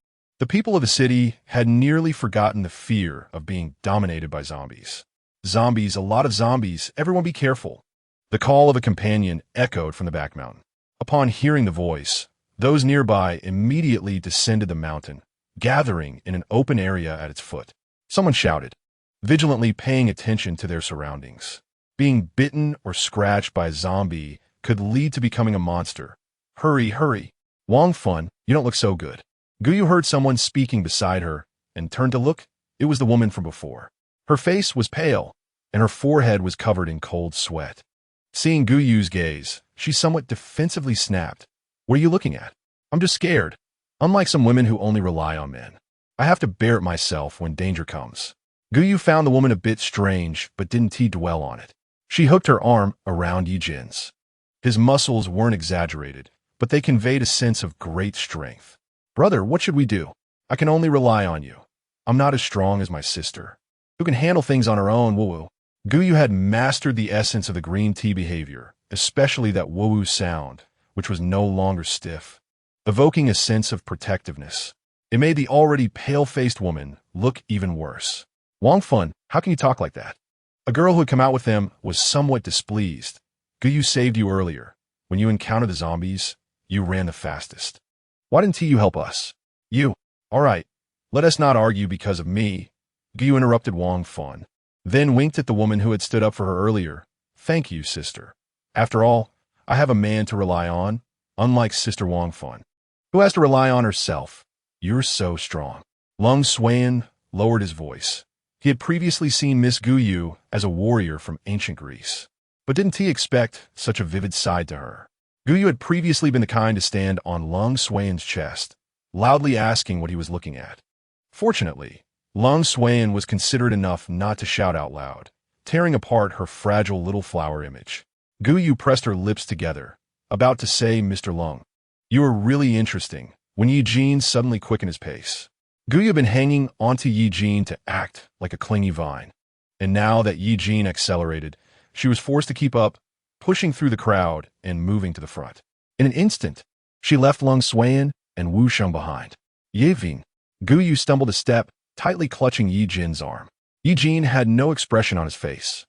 The people of the city had nearly forgotten the fear of being dominated by zombies. "Zombies, a lot of zombies, everyone be careful." The call of a companion echoed from the back mountain. Upon hearing the voice, those nearby immediately descended the mountain, gathering in an open area at its foot. Someone shouted, vigilantly paying attention to their surroundings. Being bitten or scratched by a zombie could lead to becoming a monster. "Hurry, hurry. Wang Fun, you don't look so good." Gu Yu heard someone speaking beside her and turned to look. It was the woman from before. Her face was pale, and her forehead was covered in cold sweat. Seeing Gu Yu's gaze, she somewhat defensively snapped, "What are you looking at?" "I'm just scared." Unlike some women who only rely on men, I have to bear it myself when danger comes. Guyu found the woman a bit strange, but didn't dwell on it. She hooked her arm around Ye Jin's. His muscles weren't exaggerated, but they conveyed a sense of great strength. Brother, what should we do? I can only rely on you. I'm not as strong as my sister, who can handle things on her own, woo-woo. Guyu had mastered the essence of the green tea behavior, especially that woo-woo sound, which was no longer stiff, evoking a sense of protectiveness. It made the already pale-faced woman look even worse. Wang Fun, how can you talk like that? A girl who had come out with them was somewhat displeased. Guyu saved you earlier. When you encountered the zombies, you ran the fastest. Why didn't you help us? You. All right. Let us not argue because of me. Guyu interrupted Wang Fun, then winked at the woman who had stood up for her earlier. Thank you, sister. After all, I have a man to rely on, unlike Sister Wang Fun, who has to rely on herself. You're so strong. Lung Xuan lowered his voice. He had previously seen Miss Guyu as a warrior from ancient Greece, but didn't he expect such a vivid side to her? Guyu had previously been the kind to stand on Lung Xuan's chest, loudly asking what he was looking at. Fortunately, Lung Xuan was considerate enough not to shout out loud, tearing apart her fragile little flower image. Guyu pressed her lips together, about to say, Mr. Lung, you are really interesting, when Ye Jin suddenly quickened his pace. Guyu had been hanging onto Ye Jin to act like a clingy vine, and now that Ye Jin accelerated, she was forced to keep up, pushing through the crowd and moving to the front. In an instant, she left Lung Xuan and Wu Sheng behind. Ye Jin. Guyu stumbled a step, tightly clutching Ye Jin's arm. Ye Jin had no expression on his face,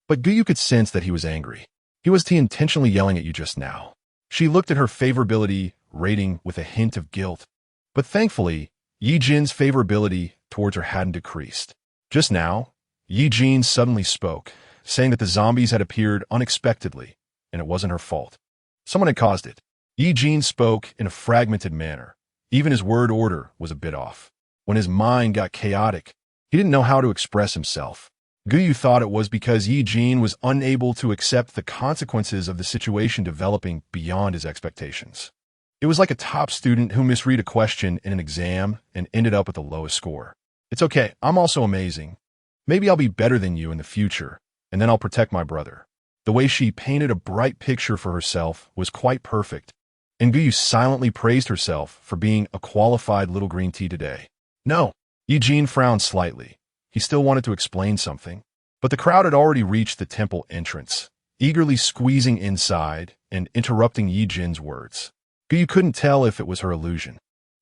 but Guyu could sense that he was angry. Was he intentionally yelling at you just now? She looked at her favorability rating with a hint of guilt, but thankfully, Ye Jin's favorability towards her hadn't decreased. Just now, Ye Jin suddenly spoke, saying that the zombies had appeared unexpectedly, and it wasn't her fault. Someone had caused it. Ye Jin spoke in a fragmented manner. Even his word order was a bit off. When his mind got chaotic, he didn't know how to express himself. Guyu thought it was because Ye Jin was unable to accept the consequences of the situation developing beyond his expectations. It was like a top student who misread a question in an exam and ended up with the lowest score. It's okay, I'm also amazing. Maybe I'll be better than you in the future, and then I'll protect my brother. The way she painted a bright picture for herself was quite perfect, and Guyu silently praised herself for being a qualified little green tea today. No, Ye Jin frowned slightly. He still wanted to explain something, but the crowd had already reached the temple entrance, eagerly squeezing inside and interrupting Ye Jin's words. Guyu couldn't tell if it was her illusion,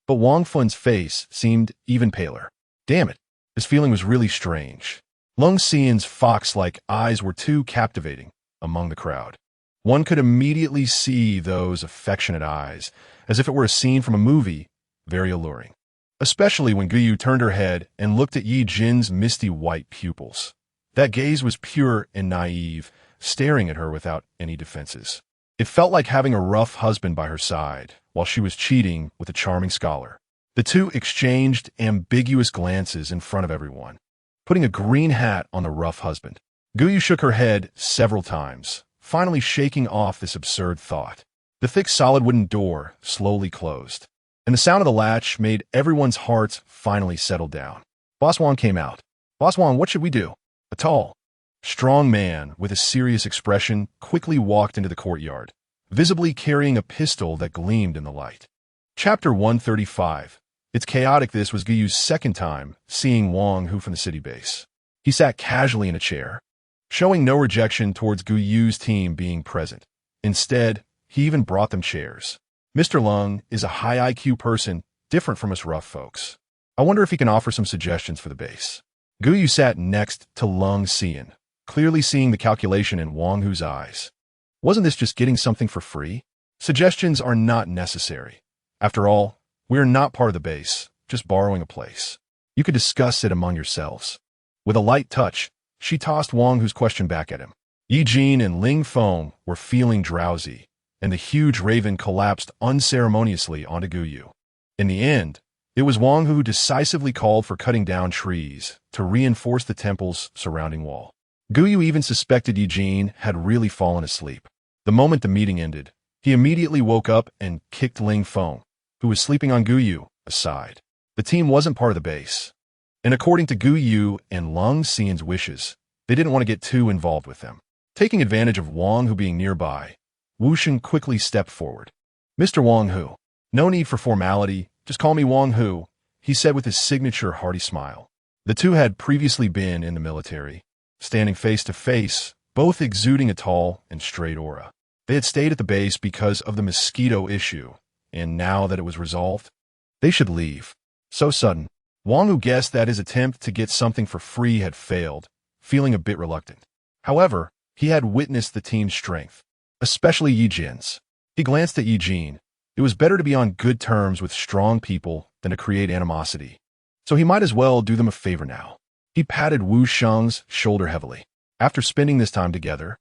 but Wang Fun's face seemed even paler. Damn it, his feeling was really strange. Lung Xian's fox-like eyes were too captivating among the crowd. One could immediately see those affectionate eyes, as if it were a scene from a movie, very alluring. Especially when Guyu turned her head and looked at Ye Jin's misty white pupils. That gaze was pure and naive, staring at her without any defenses. It felt like having a rough husband by her side, while she was cheating with a charming scholar. The two exchanged ambiguous glances in front of everyone, putting a green hat on the rough husband. Guyu shook her head several times, finally shaking off this absurd thought. The thick solid wooden door slowly closed, and the sound of the latch made everyone's hearts finally settle down. Boss Wang came out. Boss Wang, what should we do? A tall, strong man with a serious expression quickly walked into the courtyard, visibly carrying a pistol that gleamed in the light. Chapter 135. It's chaotic. This was Guyu's second time seeing Wang Hu from the city base. He sat casually in a chair, showing no rejection towards Guyu's team being present. Instead, he even brought them chairs. Mr. Lung is a high IQ person, different from us rough folks. I wonder if he can offer some suggestions for the base. Guyu sat next to Lung Xian, clearly seeing the calculation in Wang Hu's eyes. Wasn't this just getting something for free? Suggestions are not necessary. After all, we are not part of the base, just borrowing a place. You could discuss it among yourselves. With a light touch, she tossed Wang Hu's question back at him. Ye Jin and Ling Feng were feeling drowsy, and the huge raven collapsed unceremoniously onto Guyu. In the end, it was Wang Hu who decisively called for cutting down trees to reinforce the temple's surrounding wall. Guyu even suspected Ye Jin had really fallen asleep. The moment the meeting ended, he immediately woke up and kicked Ling Feng, who was sleeping on Guyu, aside. The team wasn't part of the base. And according to Guyu and Lung Xian's wishes, they didn't want to get too involved with them. Taking advantage of Wang Hu being nearby, Wu Sheng quickly stepped forward. "Mr. Wang Hu, no need for formality, just call me Wang Hu," he said with his signature hearty smile. The two had previously been in the military, standing face to face, both exuding a tall and straight aura. They had stayed at the base because of the mosquito issue, and now that it was resolved, they should leave. So sudden, Wang Hu guessed that his attempt to get something for free had failed, feeling a bit reluctant. However, he had witnessed the team's strength, especially Ye Jin's. He glanced at Ye Jin. It was better to be on good terms with strong people than to create animosity, so he might as well do them a favor now. He patted Wu Sheng's shoulder heavily. "After spending this time together,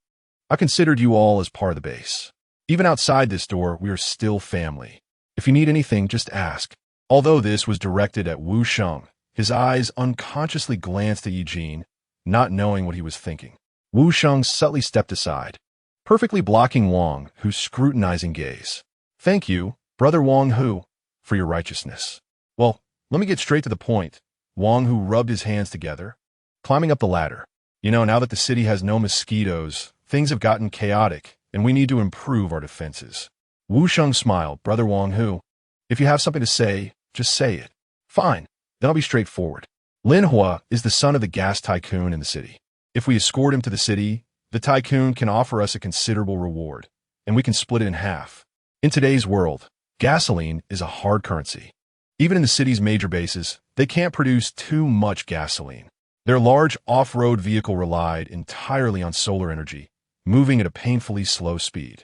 I considered you all as part of the base. Even outside this door, we are still family. If you need anything, just ask." Although this was directed at Wu Sheng, his eyes unconsciously glanced at Ye Jin, not knowing what he was thinking. Wu Sheng subtly stepped aside, perfectly blocking Wang Hu's scrutinizing gaze. "Thank you, Brother Wang Hu, for your righteousness. Well, let me get straight to the point." Wang Hu rubbed his hands together, climbing up the ladder. Now that the city has no mosquitoes, things have gotten chaotic, and we need to improve our defenses." Wu Sheng smiled. "Brother Wang Hu, if you have something to say, just say it." "Fine, then I'll be straightforward. Lin Hua is the son of the gas tycoon in the city. If we escort him to the city, the tycoon can offer us a considerable reward, and we can split it in half. In today's world, gasoline is a hard currency. Even in the city's major bases, they can't produce too much gasoline. Their large off-road vehicle relied entirely on solar energy, moving at a painfully slow speed.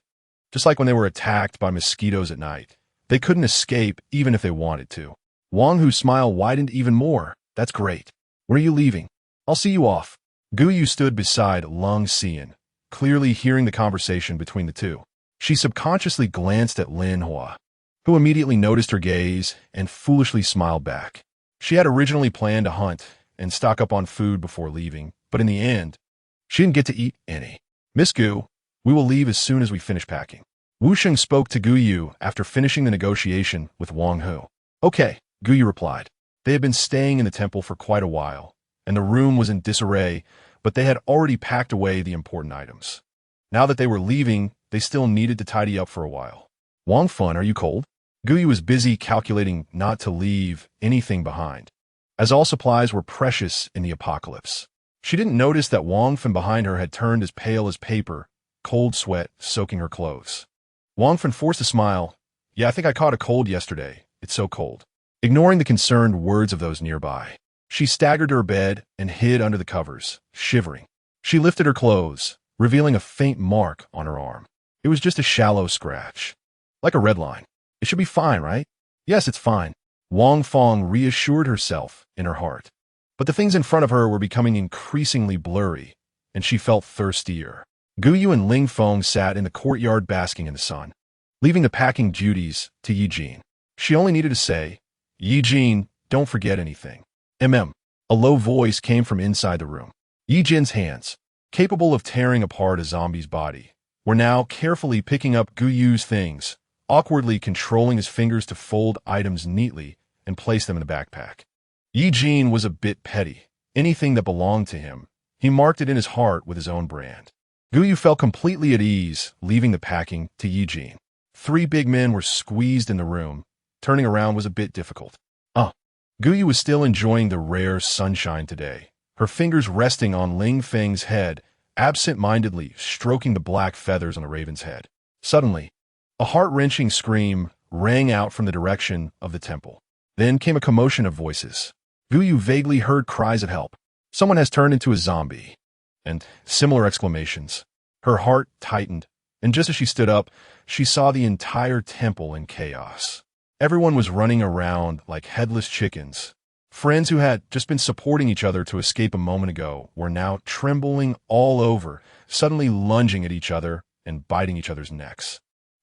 Just like when they were attacked by mosquitoes at night, they couldn't escape even if they wanted to." Wang Hu's smile widened even more. "That's great. When are you leaving? I'll see you off." Guyu stood beside Lung Xian, clearly hearing the conversation between the two. She subconsciously glanced at Lin Hua, who immediately noticed her gaze and foolishly smiled back. She had originally planned to hunt and stock up on food before leaving, but in the end, she didn't get to eat any. "Miss Gu, we will leave as soon as we finish packing." Wu Sheng spoke to Guyu after finishing the negotiation with Wang Hu. "Okay," Guyu replied. They had been staying in the temple for quite a while, and the room was in disarray, but they had already packed away the important items. Now that they were leaving, they still needed to tidy up for a while. "Wang Fun, are you cold?" Guyu was busy calculating not to leave anything behind, as all supplies were precious in the apocalypse. She didn't notice that Wang Fun behind her had turned as pale as paper, cold sweat soaking her clothes. Wang Fun forced a smile. "Yeah, I think I caught a cold yesterday. It's so cold." Ignoring the concerned words of those nearby, she staggered to her bed and hid under the covers, shivering. She lifted her clothes, revealing a faint mark on her arm. It was just a shallow scratch, like a red line. "It should be fine, right?" "Yes, it's fine." Wang Fong reassured herself in her heart. But the things in front of her were becoming increasingly blurry, and she felt thirstier. Guyu and Ling Feng sat in the courtyard basking in the sun, leaving the packing duties to Ye Jin. She only needed to say, "Ye Jin, don't forget anything." A low voice came from inside the room. Ye Jin's hands, capable of tearing apart a zombie's body, were now carefully picking up Guyu's things, awkwardly controlling his fingers to fold items neatly and place them in the backpack. Ye Jin was a bit petty. Anything that belonged to him, he marked it in his heart with his own brand. Guyu felt completely at ease, leaving the packing to Ye Jin. 3 big men were squeezed in the room. Turning around was a bit difficult. Guyu was still enjoying the rare sunshine today, her fingers resting on Ling Feng's head, absent-mindedly stroking the black feathers on the raven's head. Suddenly, a heart-wrenching scream rang out from the direction of the temple. Then came a commotion of voices. Guyu vaguely heard cries of help. "Someone has turned into a zombie," and similar exclamations. Her heart tightened, and just as she stood up, she saw the entire temple in chaos. Everyone was running around like headless chickens. Friends who had just been supporting each other to escape a moment ago were now trembling all over, suddenly lunging at each other and biting each other's necks.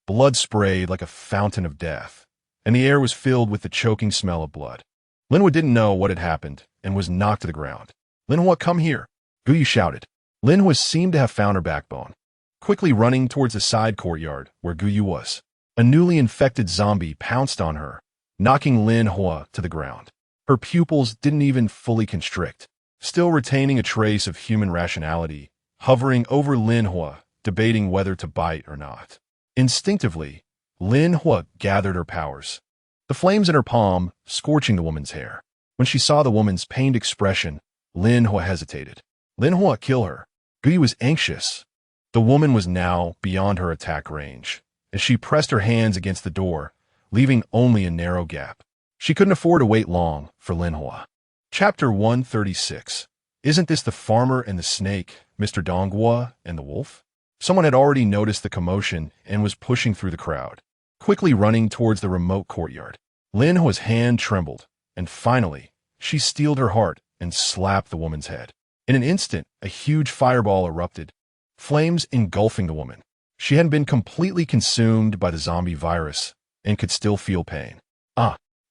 Blood sprayed like a fountain of death, and the air was filled with the choking smell of blood. Linhua didn't know what had happened and was knocked to the ground. "Linhua, come here!" Guyu shouted. Linhua seemed to have found her backbone, quickly running towards the side courtyard where Guyu was. A newly infected zombie pounced on her, knocking Lin Hua to the ground. Her pupils didn't even fully constrict, still retaining a trace of human rationality, hovering over Lin Hua, debating whether to bite or not. Instinctively, Lin Hua gathered her powers, the flames in her palm scorching the woman's hair. When she saw the woman's pained expression, Lin Hua hesitated. Lin Hua, kill her. Guyu was anxious. The woman was now beyond her attack range, as she pressed her hands against the door, leaving only a narrow gap. She couldn't afford to wait long for Lin Hua. Chapter 136. Isn't this the farmer and the snake, Mr. Donghua and the wolf? Someone had already noticed the commotion and was pushing through the crowd, quickly running towards the remote courtyard. Lin Hua's hand trembled, and finally, she steeled her heart and slapped the woman's head. In an instant, a huge fireball erupted, flames engulfing the woman. She hadn't been completely consumed by the zombie virus and could still feel pain.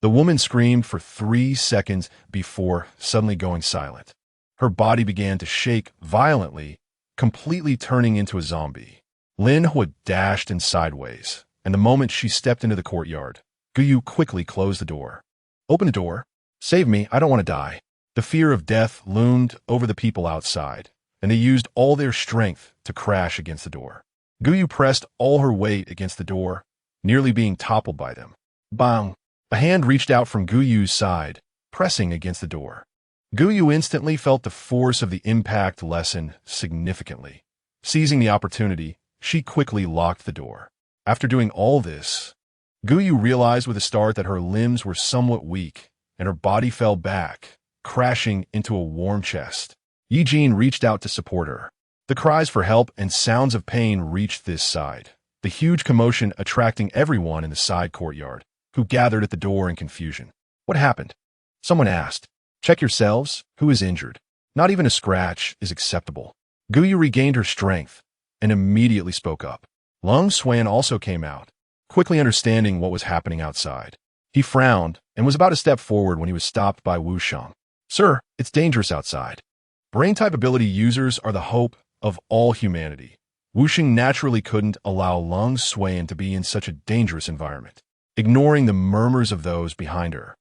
The woman screamed for 3 seconds before suddenly going silent. Her body began to shake violently, completely turning into a zombie. Lin Hua dashed in sideways, and the moment she stepped into the courtyard, Guyu quickly closed the door. Open the door. Save me, I don't want to die. The fear of death loomed over the people outside, and they used all their strength to crash against the door. Guyu pressed all her weight against the door, nearly being toppled by them. Bang! A hand reached out from Guyu's side, pressing against the door. Guyu instantly felt the force of the impact lessen significantly. Seizing the opportunity, she quickly locked the door. After doing all this, Guyu realized with a start that her limbs were somewhat weak, and her body fell back, crashing into a warm chest. Ye Jin reached out to support her. The cries for help and sounds of pain reached this side, the huge commotion attracting everyone in the side courtyard, who gathered at the door in confusion. What happened? Someone asked. Check yourselves, who is injured? Not even a scratch is acceptable. Guyu regained her strength and immediately spoke up. Lung Xuan also came out, quickly understanding what was happening outside. He frowned and was about to step forward when he was stopped by Wu Sheng. Sir, it's dangerous outside. Brain-type ability users are the hope of all humanity. Wu Sheng naturally couldn't allow Lung Xuan to be in such a dangerous environment. Ignoring the murmurs of those behind her,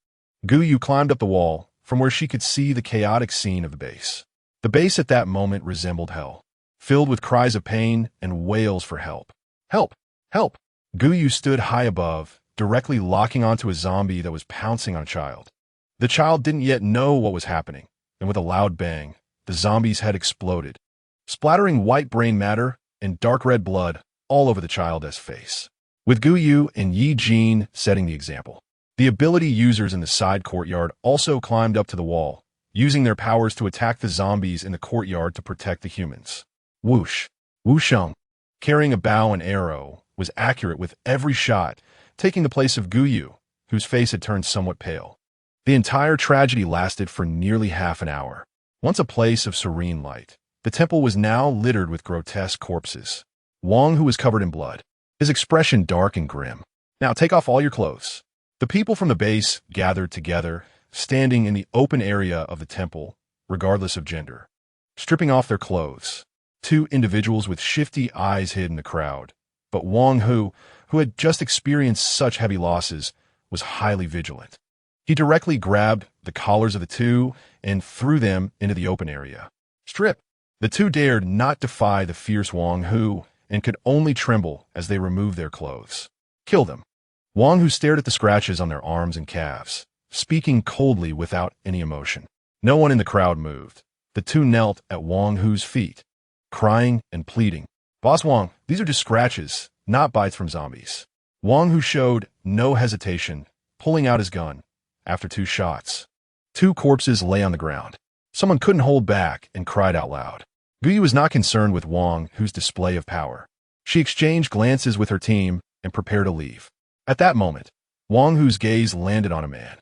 Guyu climbed up the wall from where she could see the chaotic scene of the base. The base at that moment resembled hell, filled with cries of pain and wails for help. Help! Help! Guyu stood high above, directly locking onto a zombie that was pouncing on a child. The child didn't yet know what was happening, and with a loud bang, the zombie's head exploded, splattering white brain matter and dark red blood all over the child's face. With Guyu and Ye Jin setting the example, the ability users in the side courtyard also climbed up to the wall, using their powers to attack the zombies in the courtyard to protect the humans. Whoosh! Wu Sheng, carrying a bow and arrow, was accurate with every shot, taking the place of Guyu, whose face had turned somewhat pale. The entire tragedy lasted for nearly half an hour. Once a place of serene light, the temple was now littered with grotesque corpses. Wang, who was covered in blood, his expression dark and grim. Now take off all your clothes. The people from the base gathered together, standing in the open area of the temple, regardless of gender. Stripping off their clothes, 2 individuals with shifty eyes hid in the crowd. But Wang, who had just experienced such heavy losses, was highly vigilant. He directly grabbed the collars of the 2 and threw them into the open area. Strip! The 2 dared not defy the fierce Wang, who and could only tremble as they removed their clothes. Kill them. Wang, who stared at the scratches on their arms and calves, speaking coldly without any emotion. No one in the crowd moved. The 2 knelt at Wang Hu's feet, crying and pleading. Boss Wang, these are just scratches, not bites from zombies. Wang Hu showed no hesitation, pulling out his gun. After 2 shots, 2 corpses lay on the ground. Someone couldn't hold back and cried out loud. Guyu was not concerned with Wang Hu's display of power. She exchanged glances with her team and prepared to leave. At that moment, Wang Hu's gaze landed on a man.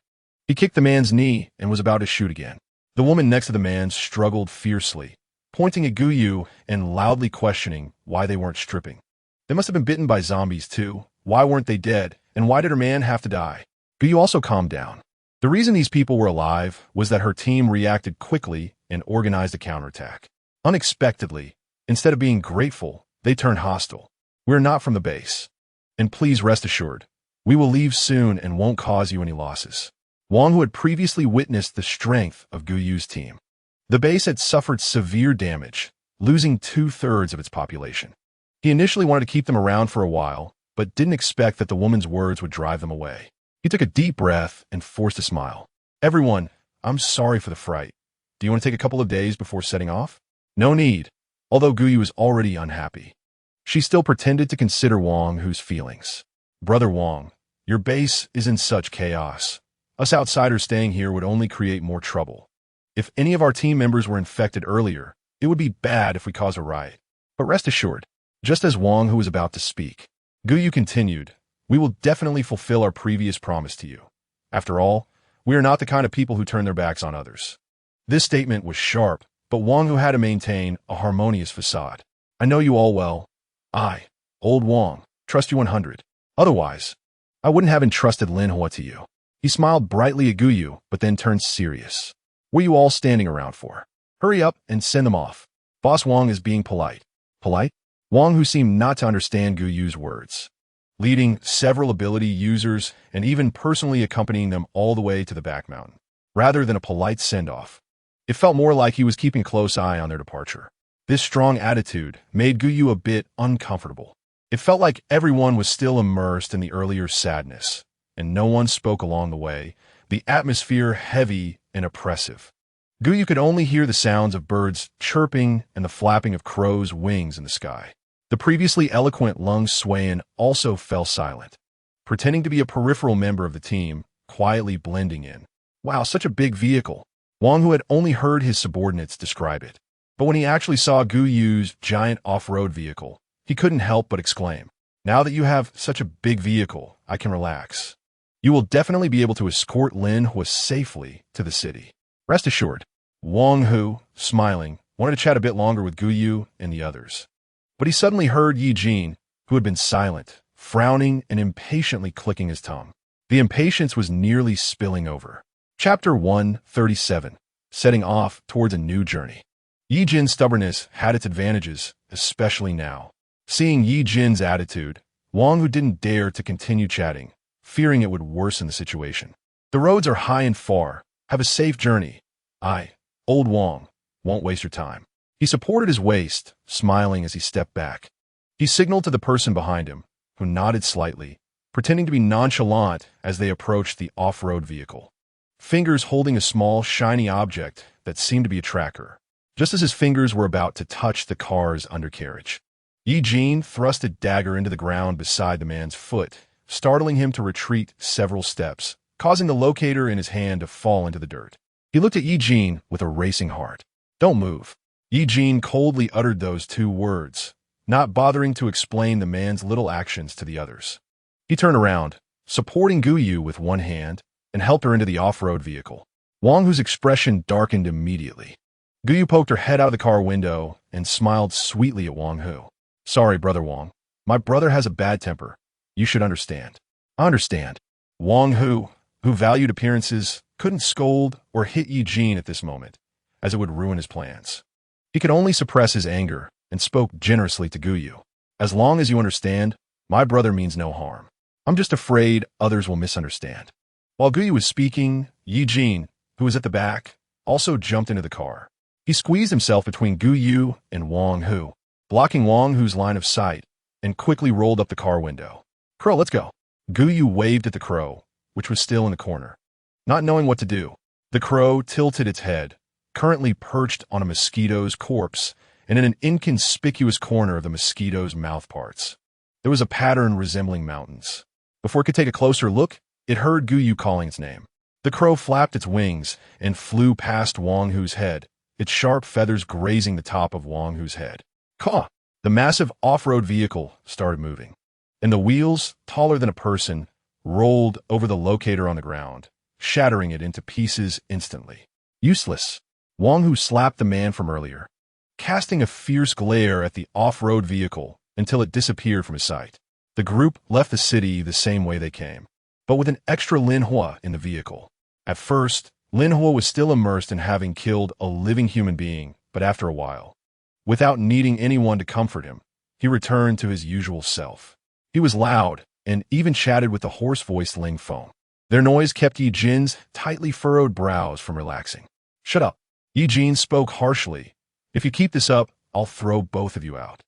He kicked the man's knee and was about to shoot again. The woman next to the man struggled fiercely, pointing at Guyu and loudly questioning why they weren't stripping. They must have been bitten by zombies too. Why weren't they dead? And why did her man have to die? Guyu also calmed down. The reason these people were alive was that her team reacted quickly and organized a counterattack. Unexpectedly, instead of being grateful, they turned hostile. We're not from the base. And please rest assured, We will leave soon and won't cause you any losses. Wang, who had previously witnessed the strength of Gu Yu's team. The base had suffered severe damage, losing 2/3 of its population. He initially wanted to keep them around for a while, but didn't expect that the woman's words would drive them away. He took a deep breath and forced a smile. Everyone, I'm sorry for the fright. Do you want to take a couple of days before setting off? No need, although Gu Yu was already unhappy. She still pretended to consider Wang Hu's feelings. Brother Wang, your base is in such chaos. Us outsiders staying here would only create more trouble. If any of our team members were infected earlier, it would be bad if we cause a riot. But rest assured, just as Wang Hu was about to speak, Gu Yu continued, we will definitely fulfill our previous promise to you. After all, we are not the kind of people who turn their backs on others. This statement was sharp, but Wang Hu had to maintain a harmonious facade. I know you all well. I, old Wang, trust you 100. Otherwise, I wouldn't have entrusted Lin Hua to you. He smiled brightly at Gu Yu, but then turned serious. What are you all standing around for? Hurry up and send them off. Boss Wang is being polite. Polite? Wang Hu seemed not to understand Gu Yu's words. Leading several ability users and even personally accompanying them all the way to the back mountain, rather than a polite send-off. It felt more like he was keeping a close eye on their departure. This strong attitude made Gu Yu a bit uncomfortable. It felt like everyone was still immersed in the earlier sadness, and no one spoke along the way, the atmosphere heavy and oppressive. Gu Yu could only hear the sounds of birds chirping and the flapping of crows' wings in the sky. The previously eloquent Lung Suan also fell silent, pretending to be a peripheral member of the team, quietly blending in. Wow, such a big vehicle. Wang Hu had only heard his subordinates describe it, but when he actually saw Gu Yu's giant off-road vehicle, he couldn't help but exclaim, now that you have such a big vehicle, I can relax. You will definitely be able to escort Lin Hua safely to the city. Rest assured. Wang Hu, smiling, wanted to chat a bit longer with Gu Yu and the others. But he suddenly heard Ye Jin, who had been silent, frowning and impatiently clicking his tongue. The impatience was nearly spilling over. Chapter 137, setting off towards a new journey. Ye Jin's stubbornness had its advantages, especially now. Seeing Ye Jin's attitude, Wang Hu didn't dare to continue chatting, fearing it would worsen the situation. The roads are high and far. Have a safe journey. I, old Wang, won't waste your time. He supported his waist, smiling as he stepped back. He signaled to the person behind him, who nodded slightly, pretending to be nonchalant as they approached the off-road vehicle. Fingers holding a small, shiny object that seemed to be a tracker, just as his fingers were about to touch the car's undercarriage. Ye Jin thrust a dagger into the ground beside the man's foot, startling him to retreat several steps, causing the locator in his hand to fall into the dirt. He looked at Ye Jin with a racing heart. Don't move. Ye Jin coldly uttered those two words, not bothering to explain the man's little actions to the others. He turned around, supporting Gu Yu with one hand, and helped her into the off-road vehicle. Wang Hu's expression darkened immediately. Gu Yu poked her head out of the car window and smiled sweetly at Wang Hu. Sorry, Brother Wang. My brother has a bad temper. You should understand. I understand. Wang Hu, who valued appearances, couldn't scold or hit Ye Jin at this moment, as it would ruin his plans. He could only suppress his anger and spoke generously to Gu Yu. As long as you understand, my brother means no harm. I'm just afraid others will misunderstand. While Gu Yu was speaking, Ye Jin, who was at the back, also jumped into the car. He squeezed himself between Gu Yu and Wang Hu, blocking Wang Hu's line of sight, and quickly rolled up the car window. Crow, let's go. Gu Yu waved at the crow, which was still in the corner. Not knowing what to do, the crow tilted its head, currently perched on a mosquito's corpse and in an inconspicuous corner of the mosquito's mouth parts. There was a pattern resembling mountains. Before it could take a closer look, it heard Gu Yu calling its name. The crow flapped its wings and flew past Wang Hu's head, its sharp feathers grazing the top of Wang Hu's head. Caw! The massive off-road vehicle started moving, and the wheels, taller than a person, rolled over the locator on the ground, shattering it into pieces instantly. Useless. Wang Hu slapped the man from earlier, casting a fierce glare at the off-road vehicle until it disappeared from his sight. The group left the city the same way they came, but with an extra Lin Hua in the vehicle. At first, Lin Hua was still immersed in having killed a living human being, but after a while, without needing anyone to comfort him, he returned to his usual self. He was loud, and even chatted with the hoarse-voiced Ling Feng. Their noise kept Ye Jin's tightly furrowed brows from relaxing. "Shut up." Ye Jin spoke harshly. "If you keep this up, I'll throw both of you out."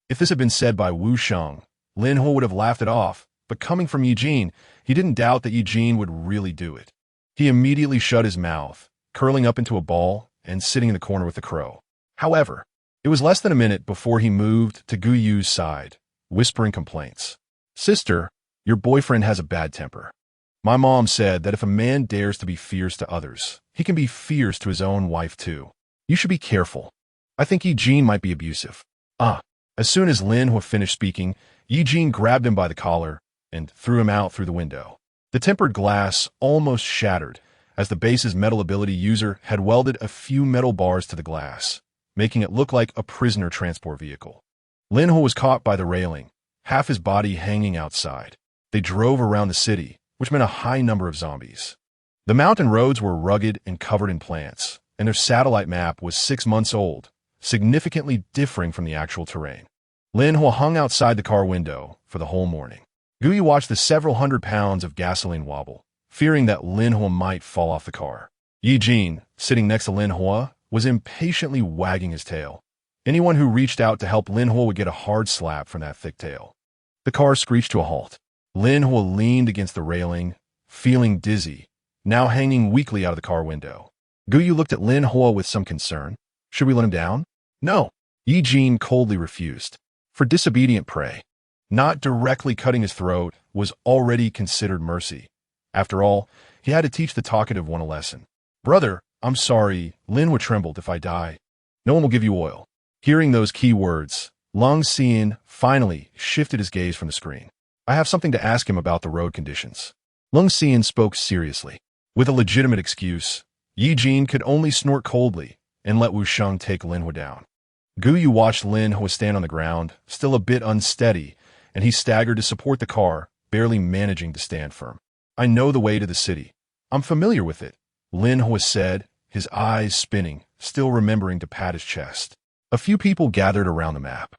If this had been said by Wu Sheng, Lin He would have laughed it off, but coming from Ye Jin, he didn't doubt that Ye Jin would really do it. He immediately shut his mouth, curling up into a ball and sitting in the corner with the crow. However, it was less than a minute before he moved to Gu Yu's side, whispering complaints. "Sister, your boyfriend has a bad temper. My mom said that if a man dares to be fierce to others, he can be fierce to his own wife too. You should be careful. I think Ye Jin might be abusive." As soon as Lin He finished speaking, Ye Jin grabbed him by the collar and threw him out through the window. The tempered glass almost shattered, as the base's metal ability user had welded a few metal bars to the glass, making it look like a prisoner transport vehicle. Lin He was caught by the railing, half his body hanging outside. They drove around the city, which meant a high number of zombies. The mountain roads were rugged and covered in plants, and their satellite map was 6 months old, significantly differing from the actual terrain. Lin He hung outside the car window for the whole morning. Gu Yu watched the several hundred pounds of gasoline wobble, fearing that Lin He might fall off the car. Ye Jin, sitting next to Lin He, was impatiently wagging his tail. Anyone who reached out to help Lin He would get a hard slap from that thick tail. The car screeched to a halt. Lin He leaned against the railing, feeling dizzy, now hanging weakly out of the car window. Gu Yu looked at Lin He with some concern. "Should we let him down?" "No." Ye Jin coldly refused. For disobedient prey, not directly cutting his throat was already considered mercy. After all, he had to teach the talkative one a lesson. "Brother, I'm sorry, Lin He trembled. If I die, no one will give you oil." Hearing those key words, Lung Xian finally shifted his gaze from the screen. "I have something to ask him about the road conditions." Lung Xian spoke seriously. With a legitimate excuse, Ye Jin could only snort coldly and let Wu Sheng take Lin He down. Gu Yu watched Lin He stand on the ground, still a bit unsteady, and he staggered to support the car, barely managing to stand firm. "I know the way to the city. I'm familiar with it," Lin He said, his eyes spinning, still remembering to pat his chest. A few people gathered around the map,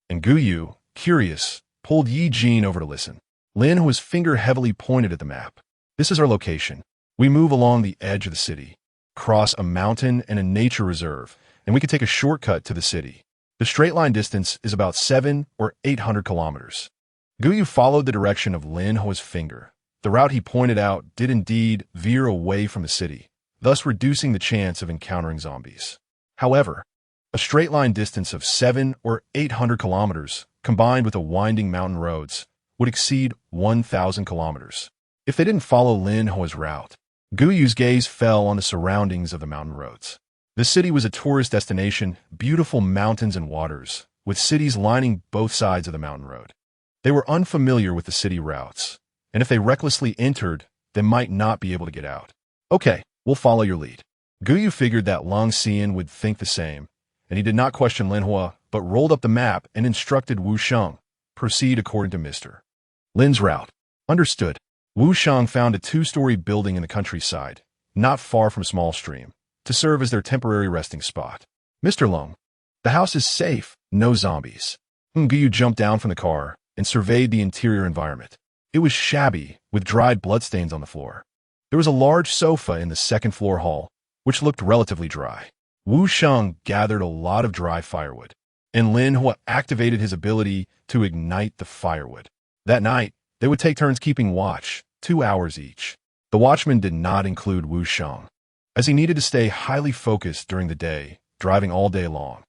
and Gu Yu, curious, pulled Ye Jin over to listen. Lin He's finger heavily pointed at the map. "This is our location. We move along the edge of the city, cross a mountain and a nature reserve, and we could take a shortcut to the city. The straight line distance is about 700 or 800 kilometers." Gu Yu followed the direction of Lin He's finger. The route he pointed out did indeed veer away from the city, thus reducing the chance of encountering zombies. However, a straight line distance of 700 or 800 kilometers, combined with the winding mountain roads, would exceed 1,000 kilometers. If they didn't follow Lin He's route, Gu Yu's gaze fell on the surroundings of the mountain roads. The city was a tourist destination, beautiful mountains and waters, with cities lining both sides of the mountain road. They were unfamiliar with the city routes, and if they recklessly entered, they might not be able to get out. "Okay, we'll follow your lead." Gu Yu figured that Lung Xian would think the same, and he did not question Lin He, but rolled up the map and instructed Wu Sheng, "Proceed according to Mr. Lin's route." "Understood." Wu Sheng found a 2-story building in the countryside, not far from Small Stream, to serve as their temporary resting spot. "Mr. Lung, the house is safe, no zombies." Gu Yu jumped down from the car and surveyed the interior environment. It was shabby, with dried bloodstains on the floor. There was a large sofa in the second-floor hall, which looked relatively dry. Wu Sheng gathered a lot of dry firewood, and Lin He activated his ability to ignite the firewood. That night, they would take turns keeping watch, 2 hours each. The watchman did not include Wu Sheng, as he needed to stay highly focused during the day, driving all day long.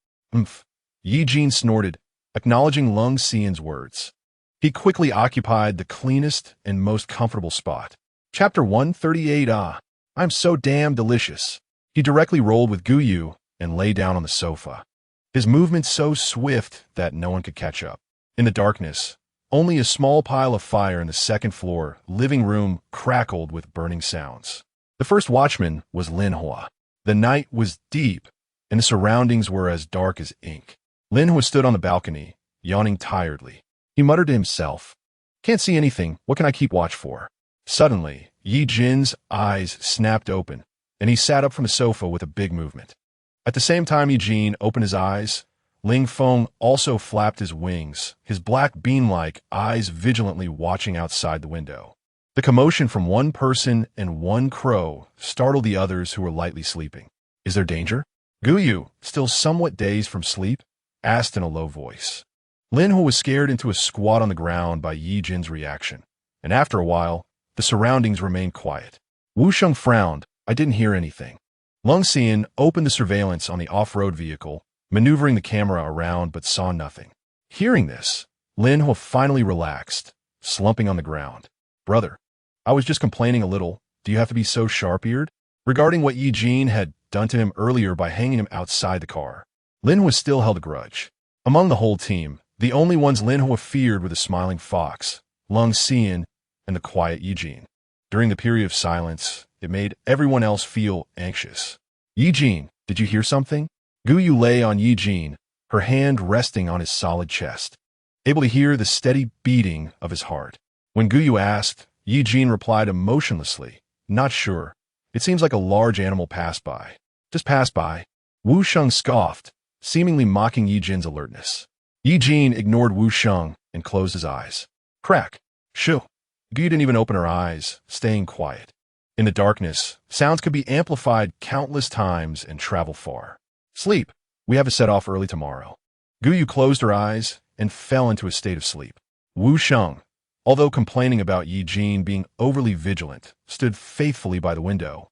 Ye Jin snorted, acknowledging Lung Xian's words. He quickly occupied the cleanest and most comfortable spot. Chapter 138. I'm so damn delicious. He directly rolled with Gu Yu and lay down on the sofa, his movements so swift that no one could catch up. In the darkness, only a small pile of fire in the second-floor living room crackled with burning sounds. The first watchman was Lin He. The night was deep, and the surroundings were as dark as ink. Lin He stood on the balcony, yawning tiredly. He muttered to himself, "Can't see anything. What can I keep watch for?" Suddenly, Ye Jin's eyes snapped open, and he sat up from the sofa with a big movement. At the same time Ye Jin opened his eyes, Ling Feng also flapped his wings, his black bean-like eyes vigilantly watching outside the window. The commotion from one person and one crow startled the others who were lightly sleeping. Is there danger? Guyu, still somewhat dazed from sleep, asked in a low voice. Lin He was scared into a squat on the ground by Ye Jin's reaction, and after a while, the surroundings remained quiet. Wu Sheng frowned. I didn't hear anything. Lung Xian opened the surveillance on the off-road vehicle, maneuvering the camera around but saw nothing. Hearing this, Lin He finally relaxed, slumping on the ground. Brother, I was just complaining a little. Do you have to be so sharp-eared? Regarding what Ye Jin had done to him earlier by hanging him outside the car, Lin He still held a grudge. Among the whole team, the only ones Lin He feared were the smiling fox, Lung Xian, and the quiet Ye Jin. During the period of silence, it made everyone else feel anxious. Ye Jin, did you hear something? Guyu lay on Ye Jin, her hand resting on his solid chest, able to hear the steady beating of his heart. When Guyu asked, Ye Jin replied emotionlessly, not sure. It seems like a large animal passed by. Just passed by. Wu Sheng scoffed, seemingly mocking Ye Jin's alertness. Ye Jin ignored Wu Sheng and closed his eyes. Crack. Shoo. Guyu didn't even open her eyes, staying quiet. In the darkness, sounds could be amplified countless times and travel far. Sleep. We have to set off early tomorrow. Guyu closed her eyes and fell into a state of sleep. Wu Sheng, although complaining about Ye Jin being overly vigilant, stood faithfully by the window,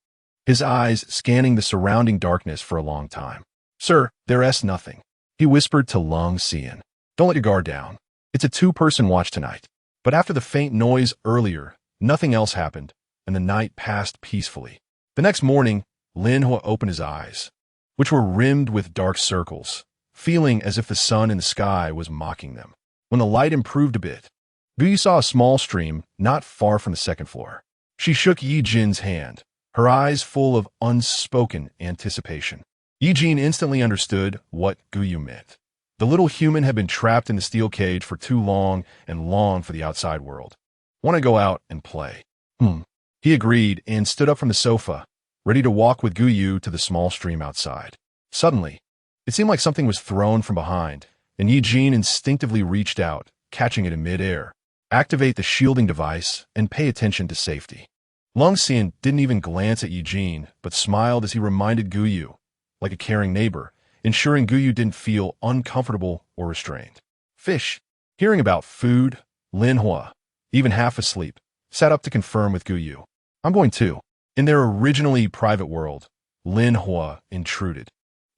his eyes scanning the surrounding darkness for a long time. Sir, there's nothing, he whispered to Lung Xian. Don't let your guard down. It's a two-person watch tonight. But after the faint noise earlier, nothing else happened, and the night passed peacefully. The next morning, Lin He opened his eyes, which were rimmed with dark circles, feeling as if the sun in the sky was mocking them. When the light improved a bit, Guyu saw a small stream not far from the second floor. She shook Ye Jin's hand, her eyes full of unspoken anticipation. Ye Jin instantly understood what Guyu meant. The little human had been trapped in the steel cage for too long and longed for the outside world. Want to go out and play. He agreed and stood up from the sofa, ready to walk with Guyu to the small stream outside. Suddenly, it seemed like something was thrown from behind, and Ye Jin instinctively reached out, catching it in midair. Activate the shielding device and pay attention to safety. Lung Xian didn't even glance at Ye Jin, but smiled as he reminded Guyu, like a caring neighbor, ensuring Guyu didn't feel uncomfortable or restrained. Fish. Hearing about food, Lin He, even half asleep, sat up to confirm with Guyu. I'm going too. In their originally private world, Lin He intruded,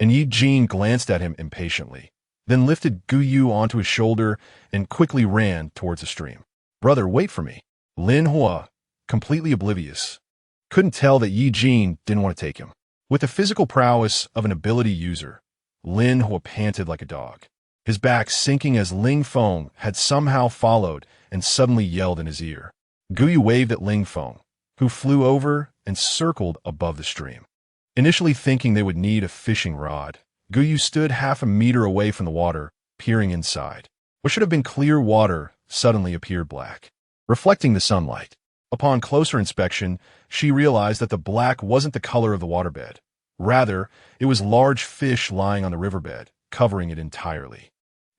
and Ye Jin glanced at him impatiently, then lifted Guyu onto his shoulder and quickly ran towards the stream. Brother, wait for me. Lin He, completely oblivious, couldn't tell that Ye Jin didn't want to take him. With the physical prowess of an ability user, Lin He panted like a dog, his back sinking as Ling Feng had somehow followed and suddenly yelled in his ear. Guyu waved at Ling Feng, who flew over and circled above the stream. Initially thinking they would need a fishing rod, Guyu stood half a meter away from the water, peering inside. What should have been clear water suddenly appeared black, reflecting the sunlight. Upon closer inspection, she realized that the black wasn't the color of the waterbed. Rather, it was large fish lying on the riverbed, covering it entirely.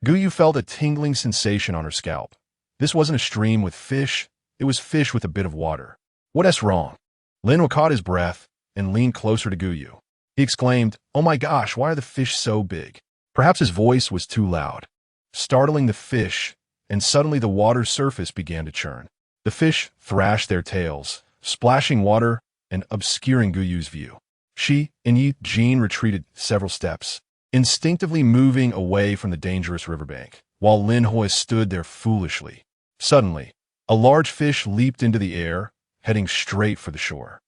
Guyu felt a tingling sensation on her scalp. This wasn't a stream with fish, it was fish with a bit of water. What's wrong? Lin He caught his breath and leaned closer to Guyu. He exclaimed, Oh my gosh, why are the fish so big? Perhaps his voice was too loud, startling the fish, and suddenly the water's surface began to churn. The fish thrashed their tails, splashing water and obscuring Guyu's view. She and Ye Jin retreated several steps, instinctively moving away from the dangerous riverbank, while Lin He stood there foolishly. Suddenly, a large fish leaped into the air, heading straight for the shore.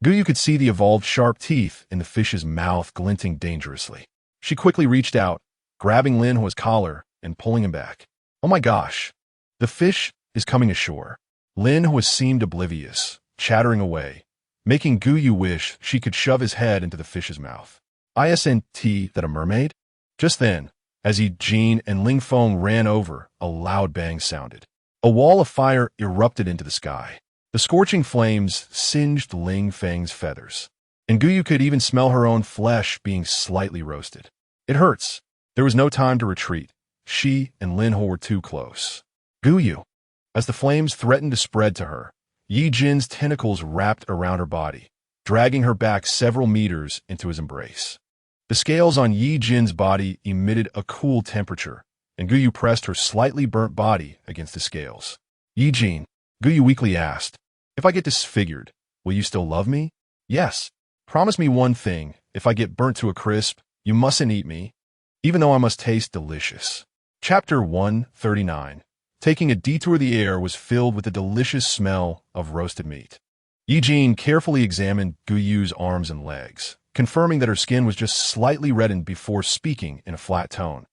Guyu could see the evolved sharp teeth in the fish's mouth glinting dangerously. She quickly reached out, grabbing Lin He's collar and pulling him back. Oh my gosh! The fish is coming ashore. Lin He seemed oblivious, chattering away, making Guyu wish she could shove his head into the fish's mouth. Isn't that a mermaid? Just then, as Ye Jin and Ling Feng ran over, a loud bang sounded. A wall of fire erupted into the sky. The scorching flames singed Ling Feng's feathers, and Guyu could even smell her own flesh being slightly roasted. It hurts. There was no time to retreat. She and Lin Ho were too close. Guyu. As the flames threatened to spread to her, Ye Jin's tentacles wrapped around her body, dragging her back several meters into his embrace. The scales on Ye Jin's body emitted a cool temperature, and Guyu pressed her slightly burnt body against the scales. Ye Jin, Guyu weakly asked, if I get disfigured, will you still love me? Yes. Promise me one thing, if I get burnt to a crisp, you mustn't eat me, even though I must taste delicious. Chapter 139. Taking a detour, the air was filled with the delicious smell of roasted meat. Ye Jin carefully examined Guyu's arms and legs, confirming that her skin was just slightly reddened before speaking in a flat tone.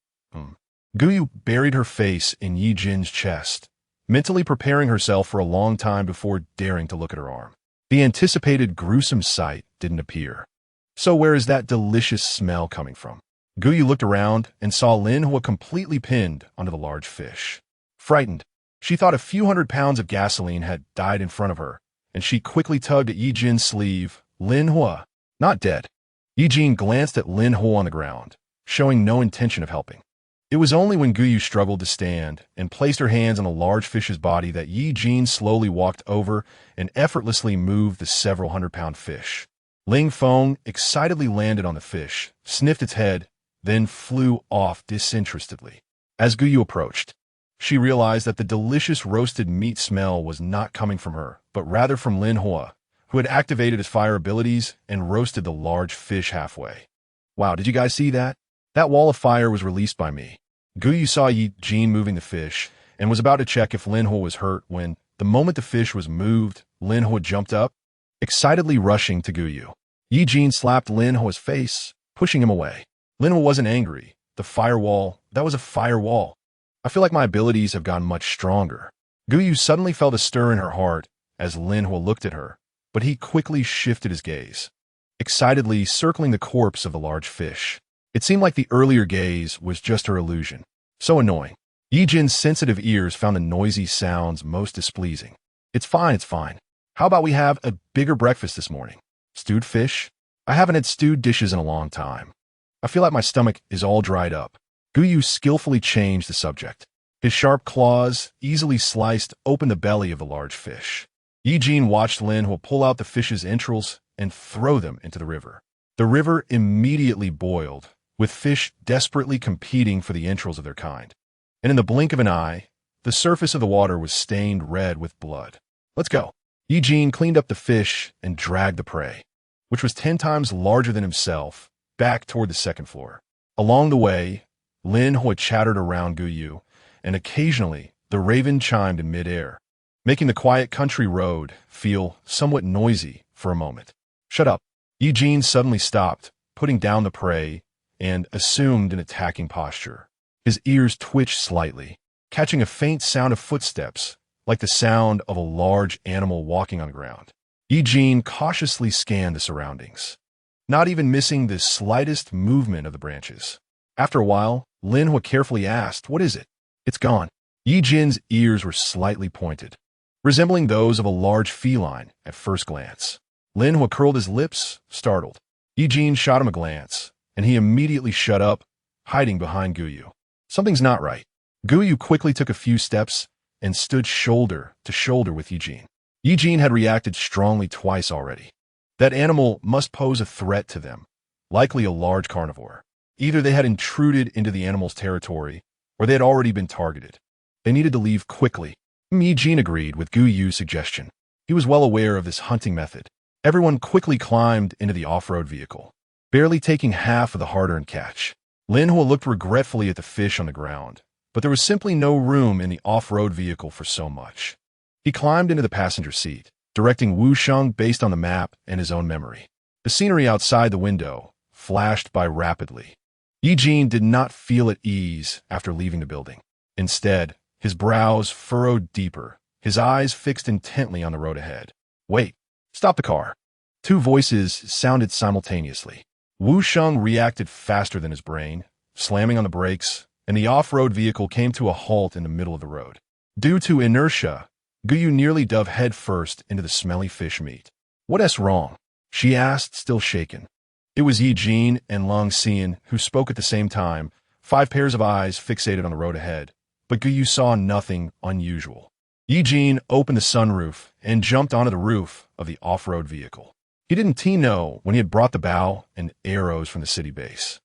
Guyu buried her face in Ye Jin's chest, mentally preparing herself for a long time before daring to look at her arm. The anticipated gruesome sight didn't appear. So where is that delicious smell coming from? Guyu looked around and saw Lin Hua completely pinned onto the large fish. Frightened, she thought a few 100 pounds of gasoline had died in front of her, and she quickly tugged at Ye Jin's sleeve. Lin Hua, not dead. Ye Jin glanced at Lin Hua on the ground, showing no intention of helping. It was only when Guyu struggled to stand and placed her hands on the large fish's body that Ye Jin slowly walked over and effortlessly moved the several 100-pound fish. Ling Feng excitedly landed on the fish, sniffed its head, then flew off disinterestedly. As Guyu approached, she realized that the delicious roasted meat smell was not coming from her, but rather from Lin Hua, who had activated his fire abilities and roasted the large fish halfway. Wow, did you guys see that? That wall of fire was released by me. Guyu saw Ye Jin moving the fish and was about to check if Lin Hua was hurt when, the moment the fish was moved, Lin Hua jumped up, excitedly rushing to Guyu. Ye Jin slapped Lin Hua's face, pushing him away. Lin Hua wasn't angry. The firewall, that was a firewall. I feel like my abilities have gotten much stronger. Guyu suddenly felt a stir in her heart as Lin Hua looked at her, but he quickly shifted his gaze, excitedly circling the corpse of the large fish. It seemed like the earlier gaze was just her illusion. So annoying. Ye Jin's sensitive ears found the noisy sounds most displeasing. It's fine. How about we have a bigger breakfast this morning? Stewed fish? I haven't had stewed dishes in a long time. I feel like my stomach is all dried up. Guyu skillfully changed the subject. His sharp claws easily sliced open the belly of the large fish. Ye Jin watched Lin Hua pull out the fish's entrails and throw them into the river. The river immediately boiled, with fish desperately competing for the entrails of their kind. And in the blink of an eye, the surface of the water was stained red with blood. Let's go. Ye Jin cleaned up the fish and dragged the prey, which was 10 times larger than himself, back toward the second floor. Along the way, Lin Hua chattered around Guyu, and occasionally the raven chimed in midair, making the quiet country road feel somewhat noisy for a moment. Shut up. Ye Jin suddenly stopped, putting down the prey, and assumed an attacking posture. His ears twitched slightly, catching a faint sound of footsteps, like the sound of a large animal walking on the ground. Ye Jin cautiously scanned the surroundings, not even missing the slightest movement of the branches. After a while, Lin Hua carefully asked, "What is it?" "It's gone." Ye Jin's ears were slightly pointed, resembling those of a large feline at first glance. Lin Hua curled his lips, startled. Ye Jin shot him a glance, and he immediately shut up, hiding behind Guyu. Something's not right. Guyu quickly took a few steps and stood shoulder to shoulder with Ye Jin. Ye Jin had reacted strongly twice already. That animal must pose a threat to them, likely a large carnivore. Either they had intruded into the animal's territory, or they had already been targeted. They needed to leave quickly. Ye Jin agreed with Guyu's suggestion. He was well aware of this hunting method. Everyone quickly climbed into the off-road vehicle, barely taking half of the hard-earned catch. Lin Hua looked regretfully at the fish on the ground, but there was simply no room in the off-road vehicle for so much. He climbed into the passenger seat, directing Wu Sheng based on the map and his own memory. The scenery outside the window flashed by rapidly. Ye Jin did not feel at ease after leaving the building. Instead, his brows furrowed deeper, his eyes fixed intently on the road ahead. "Wait, stop the car." Two voices sounded simultaneously. Wu Sheng reacted faster than his brain, slamming on the brakes, and the off-road vehicle came to a halt in the middle of the road. Due to inertia, Guyu nearly dove headfirst into the smelly fish meat. "What's wrong?" she asked, still shaken. It was Ye Jin and Long Xian who spoke at the same time, 5 pairs of eyes fixated on the road ahead, but Gu Yu saw nothing unusual. Ye Jin opened the sunroof and jumped onto the roof of the off-road vehicle. He didn't know when he had brought the bow and arrows from the city base.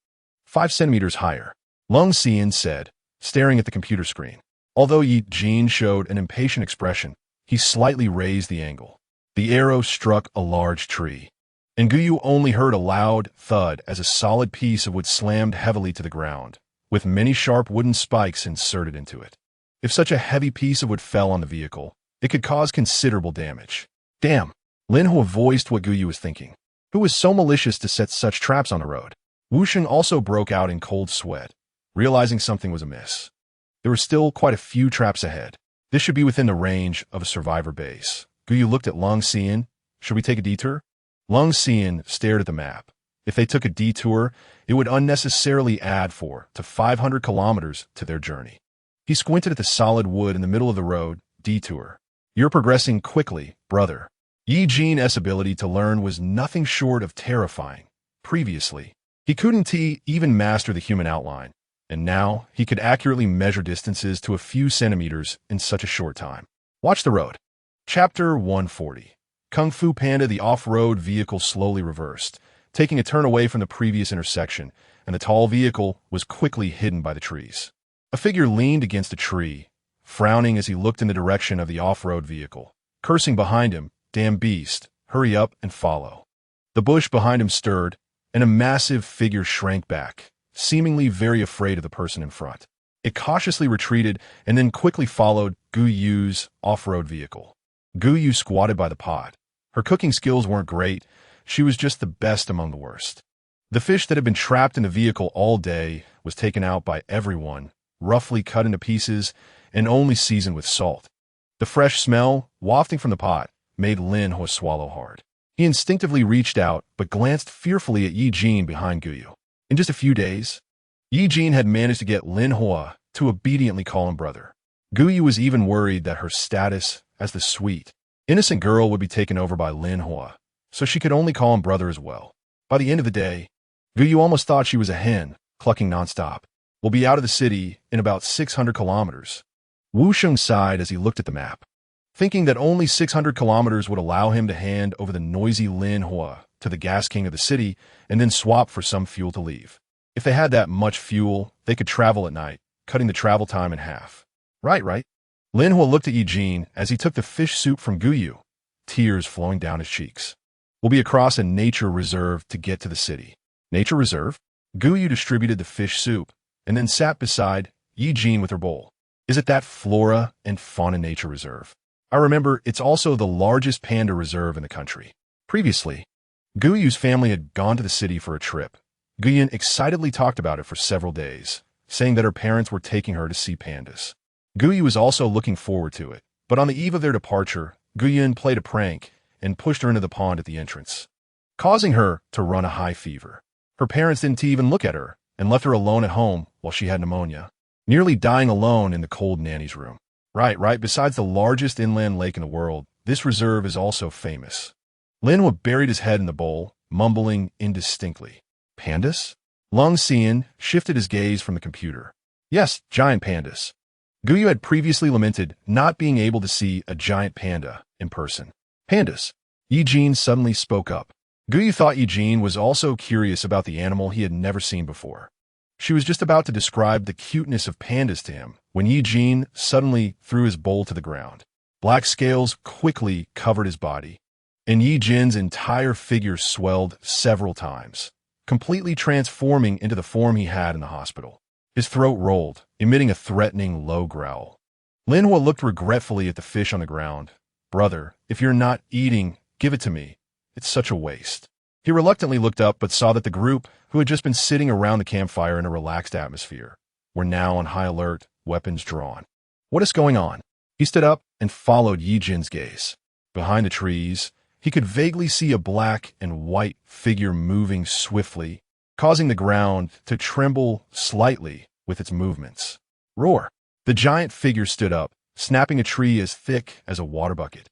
5 centimeters higher, Lung Xian said, staring at the computer screen. Although Ye Jin showed an impatient expression, he slightly raised the angle. The arrow struck a large tree, and Gu Yu only heard a loud thud as a solid piece of wood slammed heavily to the ground, with many sharp wooden spikes inserted into it. If such a heavy piece of wood fell on the vehicle, it could cause considerable damage. Damn, Lin Hua voiced what Gu Yu was thinking. Who was so malicious to set such traps on the road? Wu Sheng also broke out in cold sweat, realizing something was amiss. There were still quite a few traps ahead. This should be within the range of a survivor base. Gu Yu looked at Lung Xian. Should we take a detour? Lung Xian stared at the map. If they took a detour, it would unnecessarily add 400 to 500 kilometers to their journey. He squinted at the solid wood in the middle of the road. Detour. You're progressing quickly, brother. Ye Jin's ability to learn was nothing short of terrifying. Previously, he couldn't even master the human outline, and now he could accurately measure distances to a few centimeters in such a short time. Watch the road. Chapter 140. Kung Fu Panda. The off-road vehicle slowly reversed, taking a turn away from the previous intersection, and the tall vehicle was quickly hidden by the trees. A figure leaned against a tree, frowning as he looked in the direction of the off-road vehicle, cursing behind him. Damn beast, hurry up and follow. The bush behind him stirred, and a massive figure shrank back, seemingly very afraid of the person in front. It cautiously retreated and then quickly followed Gu Yu's off-road vehicle. Gu Yu squatted by the pot. Her cooking skills weren't great. She was just the best among the worst. The fish that had been trapped in the vehicle all day was taken out by everyone, roughly cut into pieces and only seasoned with salt. The fresh smell, wafting from the pot, made Lin Hua swallow hard. He instinctively reached out, but glanced fearfully at Ye Jin behind Gu Yu. In just a few days, Ye Jin had managed to get Lin Hua to obediently call him brother. Gu Yu was even worried that her status as the sweet, innocent girl would be taken over by Lin Hua, so she could only call him brother as well. By the end of the day, Gu Yu almost thought she was a hen, clucking nonstop. We'll be out of the city in about 600 kilometers. Wu Sheng sighed as he looked at the map, thinking that only 600 kilometers would allow him to hand over the noisy Lin Hua to the gas king of the city and then swap for some fuel to leave. If they had that much fuel, they could travel at night, cutting the travel time in half. Right. Lin Hua looked at Ye Jin as he took the fish soup from Gu Yu, tears flowing down his cheeks. We'll be across a nature reserve to get to the city. Nature reserve? Gu Yu distributed the fish soup and then sat beside Ye Jin with her bowl. Is it that flora and fauna nature reserve? I remember it's also the largest panda reserve in the country. Previously, Gu Yu's family had gone to the city for a trip. Gu Yun excitedly talked about it for several days, saying that her parents were taking her to see pandas. Gu Yu was also looking forward to it, but on the eve of their departure, Gu Yun played a prank and pushed her into the pond at the entrance, causing her to run a high fever. Her parents didn't even look at her and left her alone at home while she had pneumonia, nearly dying alone in the cold nanny's room. Right. Besides the largest inland lake in the world, this reserve is also famous. Lin Hua buried his head in the bowl, mumbling indistinctly. Pandas? Lung Xian shifted his gaze from the computer. Yes, giant pandas. Gu Yu had previously lamented not being able to see a giant panda in person. Pandas. Ye Jin suddenly spoke up. Gu Yu thought Ye Jin was also curious about the animal he had never seen before. She was just about to describe the cuteness of pandas to him when Ye Jin suddenly threw his bowl to the ground. Black scales quickly covered his body, and Ye Jin's entire figure swelled several times, completely transforming into the form he had in the hospital. His throat rolled, emitting a threatening low growl. Lin Hua looked regretfully at the fish on the ground. Brother, if you're not eating, give it to me. It's such a waste. He reluctantly looked up but saw that the group, who had just been sitting around the campfire in a relaxed atmosphere, were now on high alert, weapons drawn. What is going on? He stood up and followed Ye Jin's gaze. Behind the trees, he could vaguely see a black and white figure moving swiftly, causing the ground to tremble slightly with its movements. Roar! The giant figure stood up, snapping a tree as thick as a water bucket.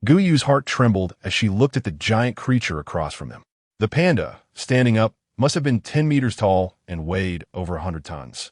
Gu Yu's heart trembled as she looked at the giant creature across from them. The panda, standing up, must have been 10 meters tall and weighed over 100 tons.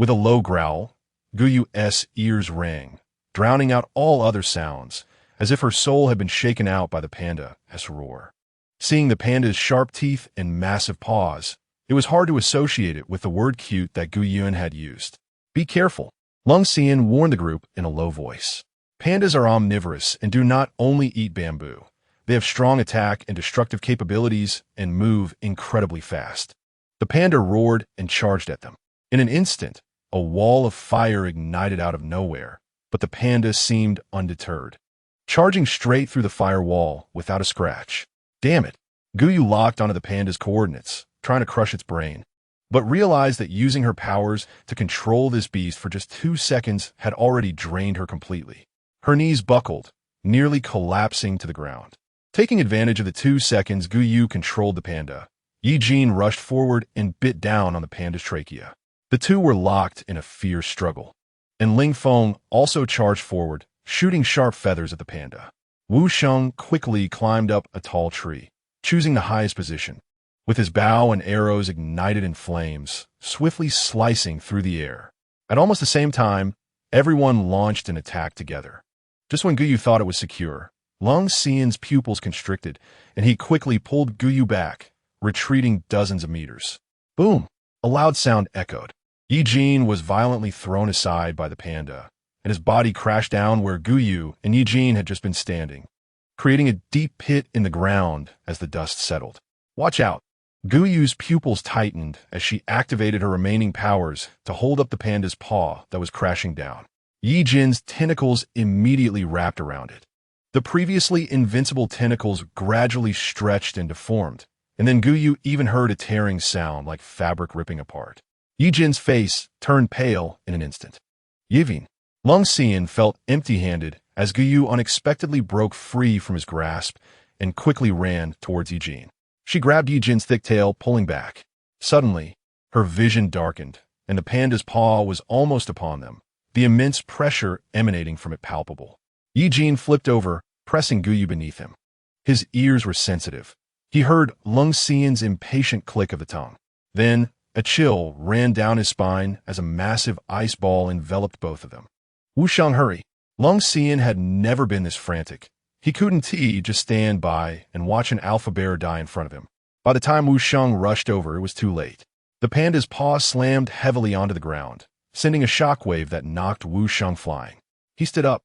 With a low growl, Guyu's ears rang, drowning out all other sounds, as if her soul had been shaken out by the panda's roar. Seeing the panda's sharp teeth and massive paws, it was hard to associate it with the word cute that Guyun had used. Be careful, Lung Xian warned the group in a low voice. Pandas are omnivorous and do not only eat bamboo. They have strong attack and destructive capabilities and move incredibly fast. The panda roared and charged at them. In an instant, a wall of fire ignited out of nowhere, but the panda seemed undeterred, charging straight through the firewall without a scratch. Damn it! Guyu locked onto the panda's coordinates, trying to crush its brain, but realized that using her powers to control this beast for just 2 seconds had already drained her completely. Her knees buckled, nearly collapsing to the ground. Taking advantage of the 2 seconds Guyu controlled the panda, Ye Jin rushed forward and bit down on the panda's trachea. The two were locked in a fierce struggle, and Ling Feng also charged forward, shooting sharp feathers at the panda. Wu Sheng quickly climbed up a tall tree, choosing the highest position, with his bow and arrows ignited in flames, swiftly slicing through the air. At almost the same time, everyone launched an attack together. Just when Guyu thought it was secure, Lung Xian's pupils constricted, and he quickly pulled Guyu back, retreating dozens of meters. Boom! A loud sound echoed. Ye Jin was violently thrown aside by the panda, and his body crashed down where Guyu and Ye Jin had just been standing, creating a deep pit in the ground as the dust settled. Watch out! Guyu's pupils tightened as she activated her remaining powers to hold up the panda's paw that was crashing down. Ye Jin's tentacles immediately wrapped around it. The previously invincible tentacles gradually stretched and deformed, and then Guyu even heard a tearing sound like fabric ripping apart. Ye Jin's face turned pale in an instant. Yivin. Lung Xian felt empty-handed as Guyu unexpectedly broke free from his grasp and quickly ran towards Ye Jin. She grabbed Ye Jin's thick tail, pulling back. Suddenly, her vision darkened, and the panda's paw was almost upon them, the immense pressure emanating from it palpable. Ye Jin flipped over, pressing Guyu beneath him. His ears were sensitive. He heard Lung Xian's impatient click of the tongue. Then, a chill ran down his spine as a massive ice ball enveloped both of them. Wu Sheng, hurry! Lung Xian had never been this frantic. He couldn't just stand by and watch an alpha bear die in front of him. By the time Wu Sheng rushed over, it was too late. The panda's paw slammed heavily onto the ground, sending a shockwave that knocked Wu Sheng flying. He stood up,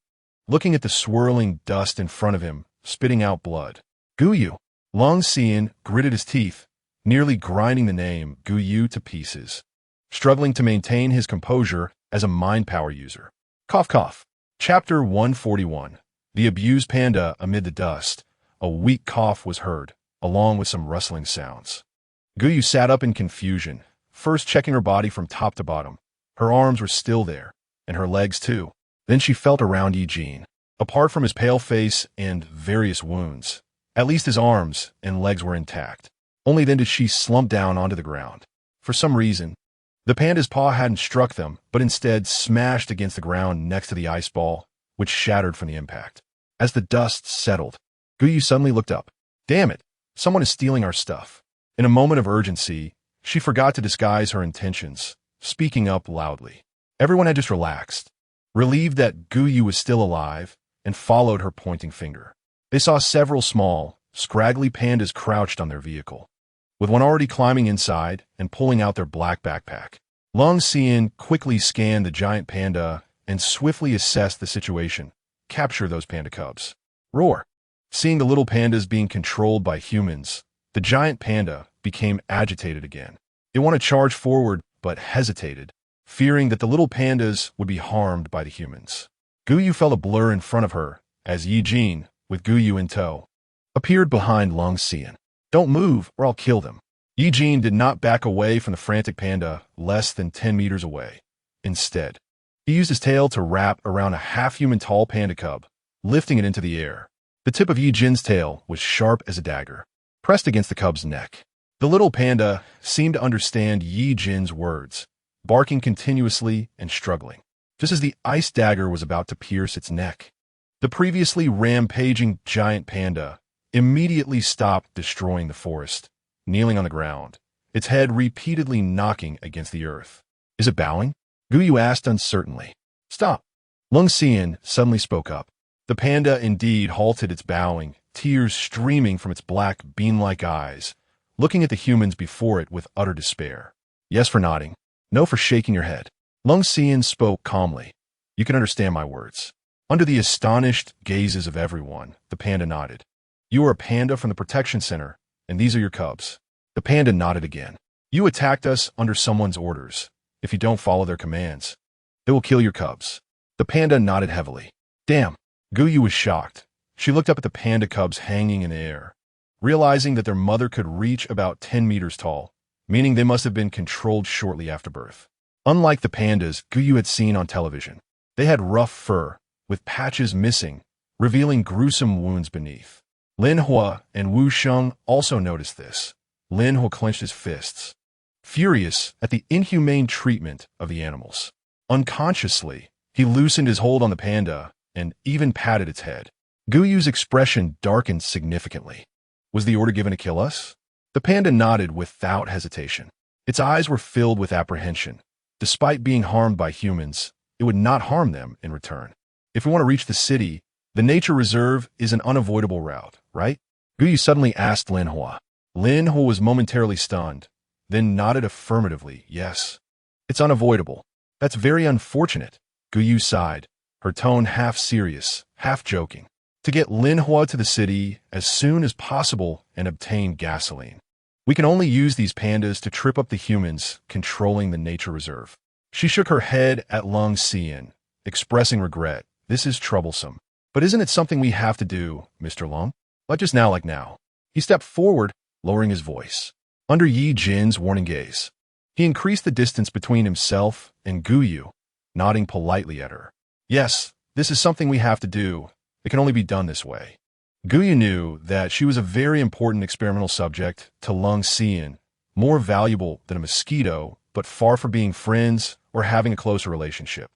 looking at the swirling dust in front of him, spitting out blood. Guyu! Lung Xian gritted his teeth, nearly grinding the name Guyu to pieces, struggling to maintain his composure as a mind power user. Cough cough. Chapter 141. The abused panda amid the dust. A weak cough was heard, along with some rustling sounds. Guyu sat up in confusion, first checking her body from top to bottom. Her arms were still there, and her legs too. Then she felt around Ye Jin. Apart from his pale face and various wounds, at least his arms and legs were intact. Only then did she slump down onto the ground. For some reason, the panda's paw hadn't struck them, but instead smashed against the ground next to the ice ball, which shattered from the impact. As the dust settled, Guyu suddenly looked up. Damn it, someone is stealing our stuff. In a moment of urgency, she forgot to disguise her intentions, speaking up loudly. Everyone had just relaxed, relieved that Guyu was still alive, and followed her pointing finger. They saw several small, scraggly pandas crouched on their vehicle, with one already climbing inside and pulling out their black backpack. Lung Xian quickly scanned the giant panda and swiftly assessed the situation. Capture those panda cubs. Roar. Seeing the little pandas being controlled by humans, the giant panda became agitated again. It wanted to charge forward, but hesitated, fearing that the little pandas would be harmed by the humans. Guyu felt a blur in front of her as Ye Jin, with Guyu in tow, appeared behind Lung Xian. Don't move, or I'll kill them. Ye Jin did not back away from the frantic panda less than 10 meters away. Instead, he used his tail to wrap around a half-human tall panda cub, lifting it into the air. The tip of Ye Jin's tail was sharp as a dagger, pressed against the cub's neck. The little panda seemed to understand Ye Jin's words, barking continuously and struggling, just as the ice dagger was about to pierce its neck. The previously rampaging giant panda immediately stopped destroying the forest, kneeling on the ground, its head repeatedly knocking against the earth. Is it bowing? Guyu asked uncertainly. Stop. Lung Xian suddenly spoke up. The panda indeed halted its bowing, tears streaming from its black bean-like eyes, looking at the humans before it with utter despair. Yes for nodding. No for shaking your head. Lung Xian spoke calmly. You can understand my words. Under the astonished gazes of everyone, the panda nodded. You are a panda from the protection center, and these are your cubs. The panda nodded again. You attacked us under someone's orders. If you don't follow their commands, they will kill your cubs. The panda nodded heavily. Damn. Guyu was shocked. She looked up at the panda cubs hanging in the air, realizing that their mother could reach about 10 meters tall, meaning they must have been controlled shortly after birth. Unlike the pandas Guyu had seen on television, they had rough fur, with patches missing, revealing gruesome wounds beneath. Lin Hua and Wu Sheng also noticed this. Lin Hua clenched his fists, furious at the inhumane treatment of the animals. Unconsciously, he loosened his hold on the panda and even patted its head. Guyu's expression darkened significantly. Was the order given to kill us? The panda nodded without hesitation. Its eyes were filled with apprehension. Despite being harmed by humans, it would not harm them in return. If we want to reach the city, the nature reserve is an unavoidable route, right? Guyu suddenly asked Lin Hua. Lin Hua was momentarily stunned, then nodded affirmatively, yes. It's unavoidable. That's very unfortunate. Guyu sighed, her tone half serious, half joking. To get Lin Hua to the city as soon as possible and obtain gasoline. We can only use these pandas to trip up the humans controlling the nature reserve. She shook her head at Lung Xian, expressing regret. This is troublesome. But isn't it something we have to do, Mr. Lung? Like just now, like now. He stepped forward, lowering his voice. Under Ye Jin's warning gaze, he increased the distance between himself and Guyu, nodding politely at her. Yes, this is something we have to do. It can only be done this way. Guyu knew that she was a very important experimental subject to Lung Xian, more valuable than a mosquito, but far from being friends or having a closer relationship.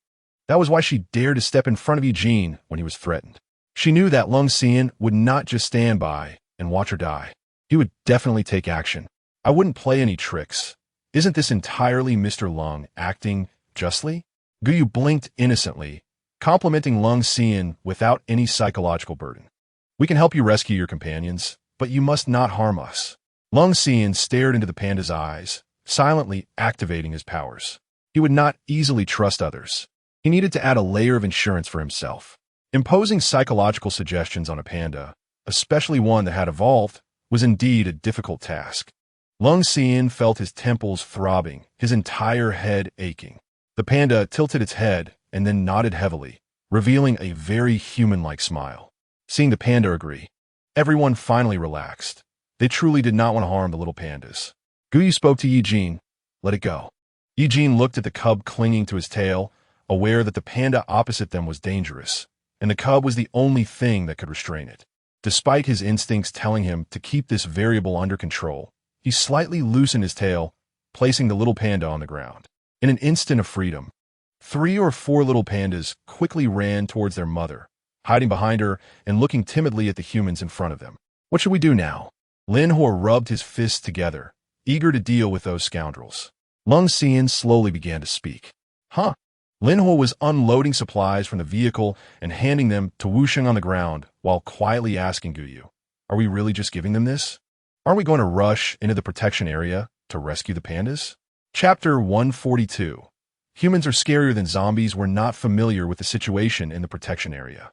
That was why she dared to step in front of Ye Jin when he was threatened. She knew that Lung Xian would not just stand by and watch her die. He would definitely take action. I wouldn't play any tricks. Isn't this entirely Mr. Lung acting justly? Guyu blinked innocently, complimenting Lung Xian without any psychological burden. We can help you rescue your companions, but you must not harm us. Lung Xian stared into the panda's eyes, silently activating his powers. He would not easily trust others. He needed to add a layer of insurance for himself. Imposing psychological suggestions on a panda, especially one that had evolved, was indeed a difficult task. Lung Xian felt his temples throbbing, his entire head aching. The panda tilted its head and then nodded heavily, revealing a very human-like smile. Seeing the panda agree, everyone finally relaxed. They truly did not want to harm the little pandas. Guyu spoke to Ye Jin. Let it go. Ye Jin looked at the cub clinging to his tail, aware that the panda opposite them was dangerous, and the cub was the only thing that could restrain it. Despite his instincts telling him to keep this variable under control, he slightly loosened his tail, placing the little panda on the ground. In an instant of freedom, 3 or 4 little pandas quickly ran towards their mother, hiding behind her and looking timidly at the humans in front of them. What should we do now? Lin Hua rubbed his fists together, eager to deal with those scoundrels. Lung Xian slowly began to speak. Huh? Lin Hua was unloading supplies from the vehicle and handing them to Wu Sheng on the ground while quietly asking Guyu, are we really just giving them this? Aren't we going to rush into the protection area to rescue the pandas? Chapter 142. Humans are scarier than zombies. Were not familiar with the situation in the protection area.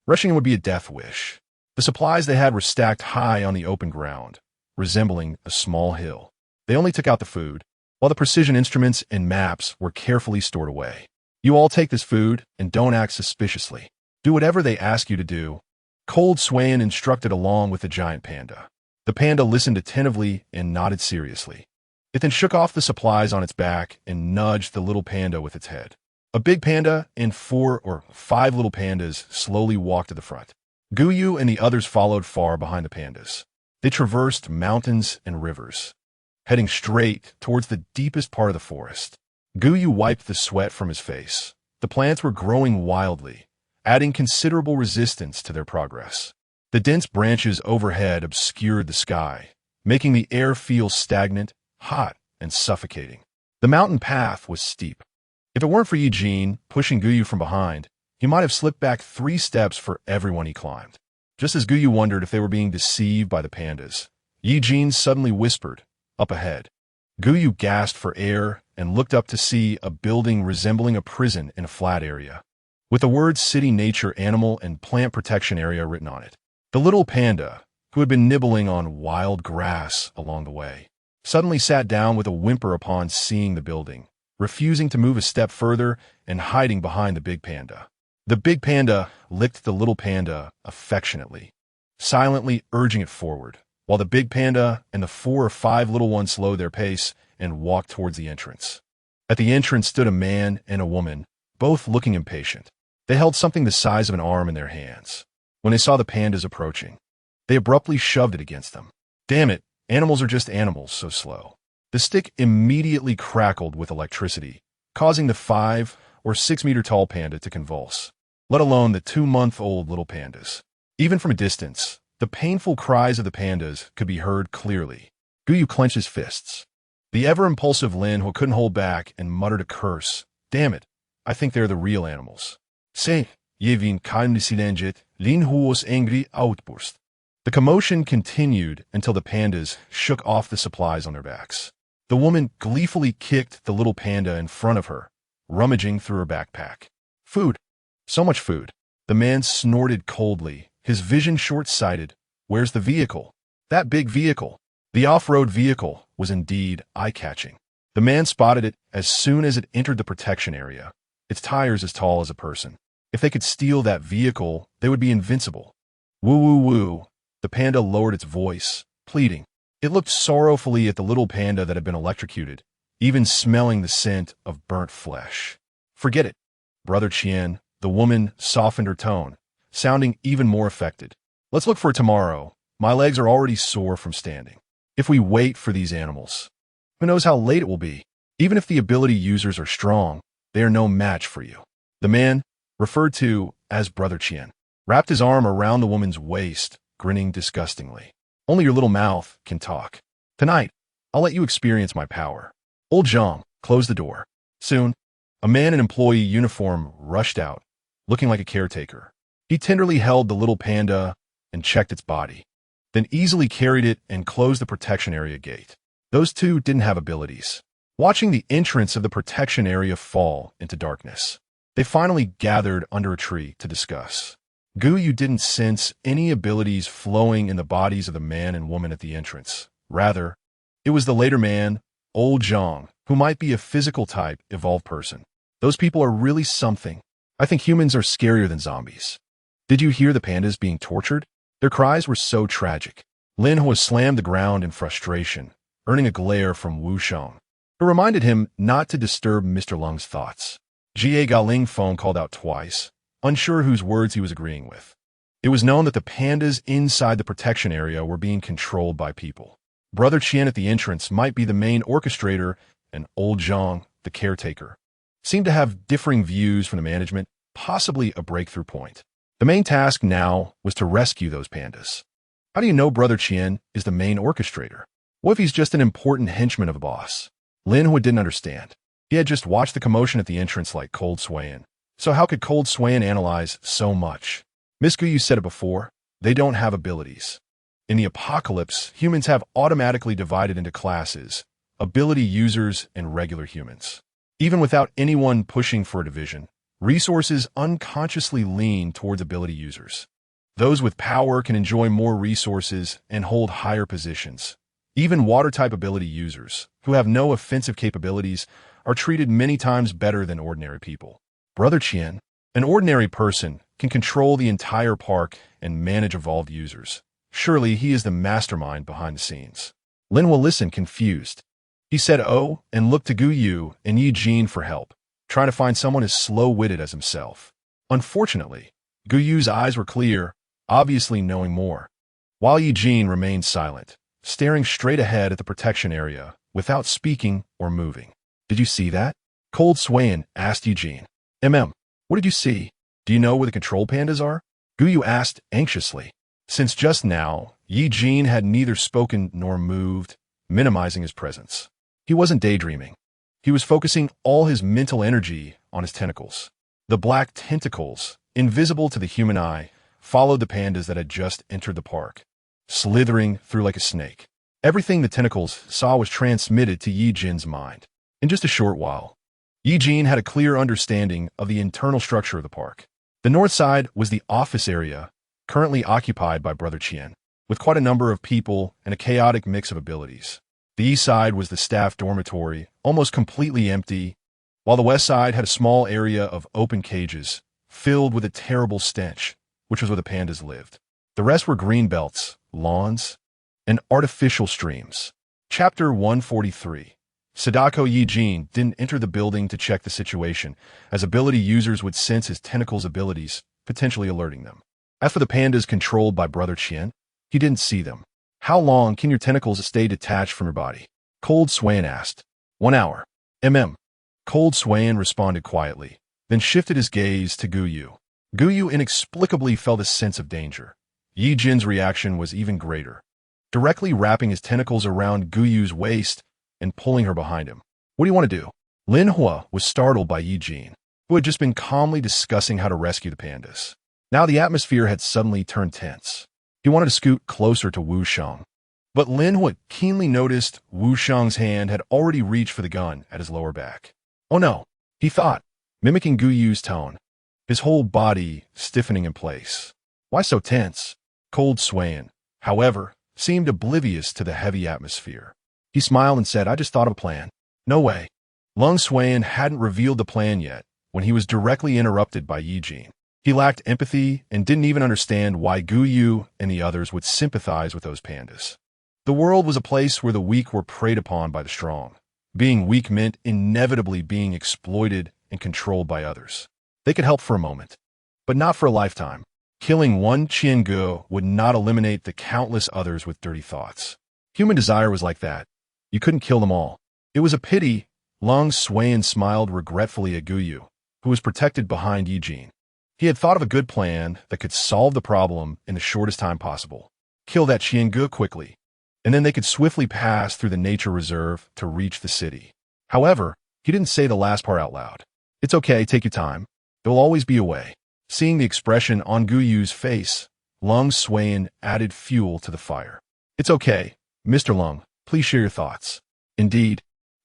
Rushing in would be a death wish. The supplies they had were stacked high on the open ground, resembling a small hill. They only took out the food, while the precision instruments and maps were carefully stored away. You all take this food and don't act suspiciously. Do whatever they ask you to do. Cold Swain instructed along with the giant panda. The panda listened attentively and nodded seriously. It then shook off the supplies on its back and nudged the little panda with its head. A big panda and 4 or 5 little pandas slowly walked to the front. Guyu and the others followed far behind the pandas. They traversed mountains and rivers, heading straight towards the deepest part of the forest. Guyu wiped the sweat from his face. The plants were growing wildly, adding considerable resistance to their progress. The dense branches overhead obscured the sky, making the air feel stagnant, hot, and suffocating. The mountain path was steep. If it weren't for Ye Jin pushing Guyu from behind, he might have slipped back 3 steps for everyone he climbed. Just as Guyu wondered if they were being deceived by the pandas, Ye Jin suddenly whispered, "Up ahead." Guyu gasped for air and looked up to see a building resembling a prison in a flat area, with the words City Nature Animal and Plant Protection Area written on it. The little panda, who had been nibbling on wild grass along the way, suddenly sat down with a whimper upon seeing the building, refusing to move a step further and hiding behind the big panda. The big panda licked the little panda affectionately, silently urging it forward, while the big panda and the 4 or 5 little ones slowed their pace and walked towards the entrance. At the entrance stood a man and a woman, both looking impatient. They held something the size of an arm in their hands. When they saw the pandas approaching, they abruptly shoved it against them. Damn it, animals are just animals, so slow. The stick immediately crackled with electricity, causing the 5 or 6 meter tall panda to convulse, let alone the 2-month-old little pandas. Even from a distance, the painful cries of the pandas could be heard clearly. Guyu clenched his fists. The ever-impulsive Lin, who couldn't hold back, and muttered a curse. Damn it, I think they're the real animals. Say, Ye Jin coincidentally, Lin Huo's angry outburst. The commotion continued until the pandas shook off the supplies on their backs. The woman gleefully kicked the little panda in front of her, rummaging through her backpack. Food. So much food. The man snorted coldly, his vision short-sighted. Where's the vehicle? That big vehicle. The off-road vehicle was indeed eye-catching. The man spotted it as soon as it entered the protection area, its tires as tall as a person. If they could steal that vehicle, they would be invincible. Woo woo woo. The panda lowered its voice, pleading. It looked sorrowfully at the little panda that had been electrocuted, even smelling the scent of burnt flesh. Forget it, Brother Chien. The woman softened her tone, sounding even more affected. Let's look for it tomorrow. My legs are already sore from standing. If we wait for these animals, who knows how late it will be? Even if the ability users are strong, they are no match for you. The man, referred to as Brother Chien, wrapped his arm around the woman's waist, grinning disgustingly. Only your little mouth can talk. Tonight, I'll let you experience my power. Old Zhang closed the door. Soon, a man in employee uniform rushed out, looking like a caretaker. He tenderly held the little panda and checked its body, then easily carried it and closed the protection area gate. Those two didn't have abilities. Watching the entrance of the protection area fall into darkness, they finally gathered under a tree to discuss. Guyu didn't sense any abilities flowing in the bodies of the man and woman at the entrance. Rather, it was the later man, Old Zhang, who might be a physical type evolved person. Those people are really something. I think humans are scarier than zombies. Did you hear the pandas being tortured? Their cries were so tragic. Lin was slammed the ground in frustration, earning a glare from Wu Sheng, who reminded him not to disturb Mr. Lung's thoughts. Jie Galing phone called out twice, unsure whose words he was agreeing with. It was known that the pandas inside the protection area were being controlled by people. Brother Chien at the entrance might be the main orchestrator, and Old Zhang, the caretaker, seemed to have differing views from the management, possibly a breakthrough point. The main task now was to rescue those pandas. How do you know Brother Chien is the main orchestrator? What if he's just an important henchman of a boss? Lin Hui didn't understand. He had just watched the commotion at the entrance like Cold Swayan. So how could Cold Swayan analyze so much? Miss Guyu said it before, they don't have abilities. In the apocalypse, humans have automatically divided into classes, ability users and regular humans. Even without anyone pushing for a division, resources unconsciously lean towards ability users. Those with power can enjoy more resources and hold higher positions. Even water-type ability users, who have no offensive capabilities, are treated many times better than ordinary people. Brother Chien, an ordinary person, can control the entire park and manage evolved users. Surely he is the mastermind behind the scenes. Lin will listen confused. He said oh and looked to Guyu and Ye Jin for help, trying to find someone as slow-witted as himself. Unfortunately, Guyu's eyes were clear, obviously knowing more, while Ye Jin remained silent, staring straight ahead at the protection area without speaking or moving. Did you see that? Cold Swayan asked Ye Jin. What did you see? Do you know where the control pandas are? Guyu asked anxiously. Since just now, Ye Jin had neither spoken nor moved, minimizing his presence. He wasn't daydreaming. He was focusing all his mental energy on his tentacles. The black tentacles, invisible to the human eye, followed the pandas that had just entered the park, slithering through like a snake. Everything the tentacles saw was transmitted to Ye Jin's mind. In just a short while, Ye Jin had a clear understanding of the internal structure of the park. The north side was the office area, currently occupied by Brother Qian, with quite a number of people and a chaotic mix of abilities. The east side was the staff dormitory, almost completely empty, while the west side had a small area of open cages, filled with a terrible stench, which was where the pandas lived. The rest were green belts, lawns, and artificial streams. Chapter 143. Sadako Ye Jin didn't enter the building to check the situation, as ability users would sense his tentacles' abilities, potentially alerting them. As for the pandas controlled by Brother Qian, he didn't see them. How long can your tentacles stay detached from your body? Cold Swain asked. 1 hour. Cold Swain responded quietly, then shifted his gaze to Guyu. Guyu inexplicably felt a sense of danger. Ye Jin's reaction was even greater, directly wrapping his tentacles around Guyu's waist and pulling her behind him. What do you want to do? Lin Hua was startled by Ye Jin, who had just been calmly discussing how to rescue the pandas. Now the atmosphere had suddenly turned tense. He wanted to scoot closer to Wu Shang, but Lin Hua keenly noticed Wu Shang's hand had already reached for the gun at his lower back. Oh no, he thought, mimicking Guyu's tone, his whole body stiffening in place. Why so tense? Cold Swain, however, seemed oblivious to the heavy atmosphere. He smiled and said, I just thought of a plan. No way. Lung Swain hadn't revealed the plan yet when he was directly interrupted by Ye Jin. He lacked empathy and didn't even understand why Guyu and the others would sympathize with those pandas. The world was a place where the weak were preyed upon by the strong. Being weak meant inevitably being exploited and controlled by others. They could help for a moment, but not for a lifetime. Killing one Qiange would not eliminate the countless others with dirty thoughts. Human desire was like that. You couldn't kill them all. It was a pity. Lung Swain smiled regretfully at Guyu, who was protected behind Ye Jin. He had thought of a good plan that could solve the problem in the shortest time possible. Kill that Qiange quickly, and then they could swiftly pass through the nature reserve to reach the city. However, he didn't say the last part out loud. It's okay, take your time. There will always be a way. Seeing the expression on Guyu's face, Lung Swain added fuel to the fire. It's okay, Mr. Lung, please share your thoughts. Indeed,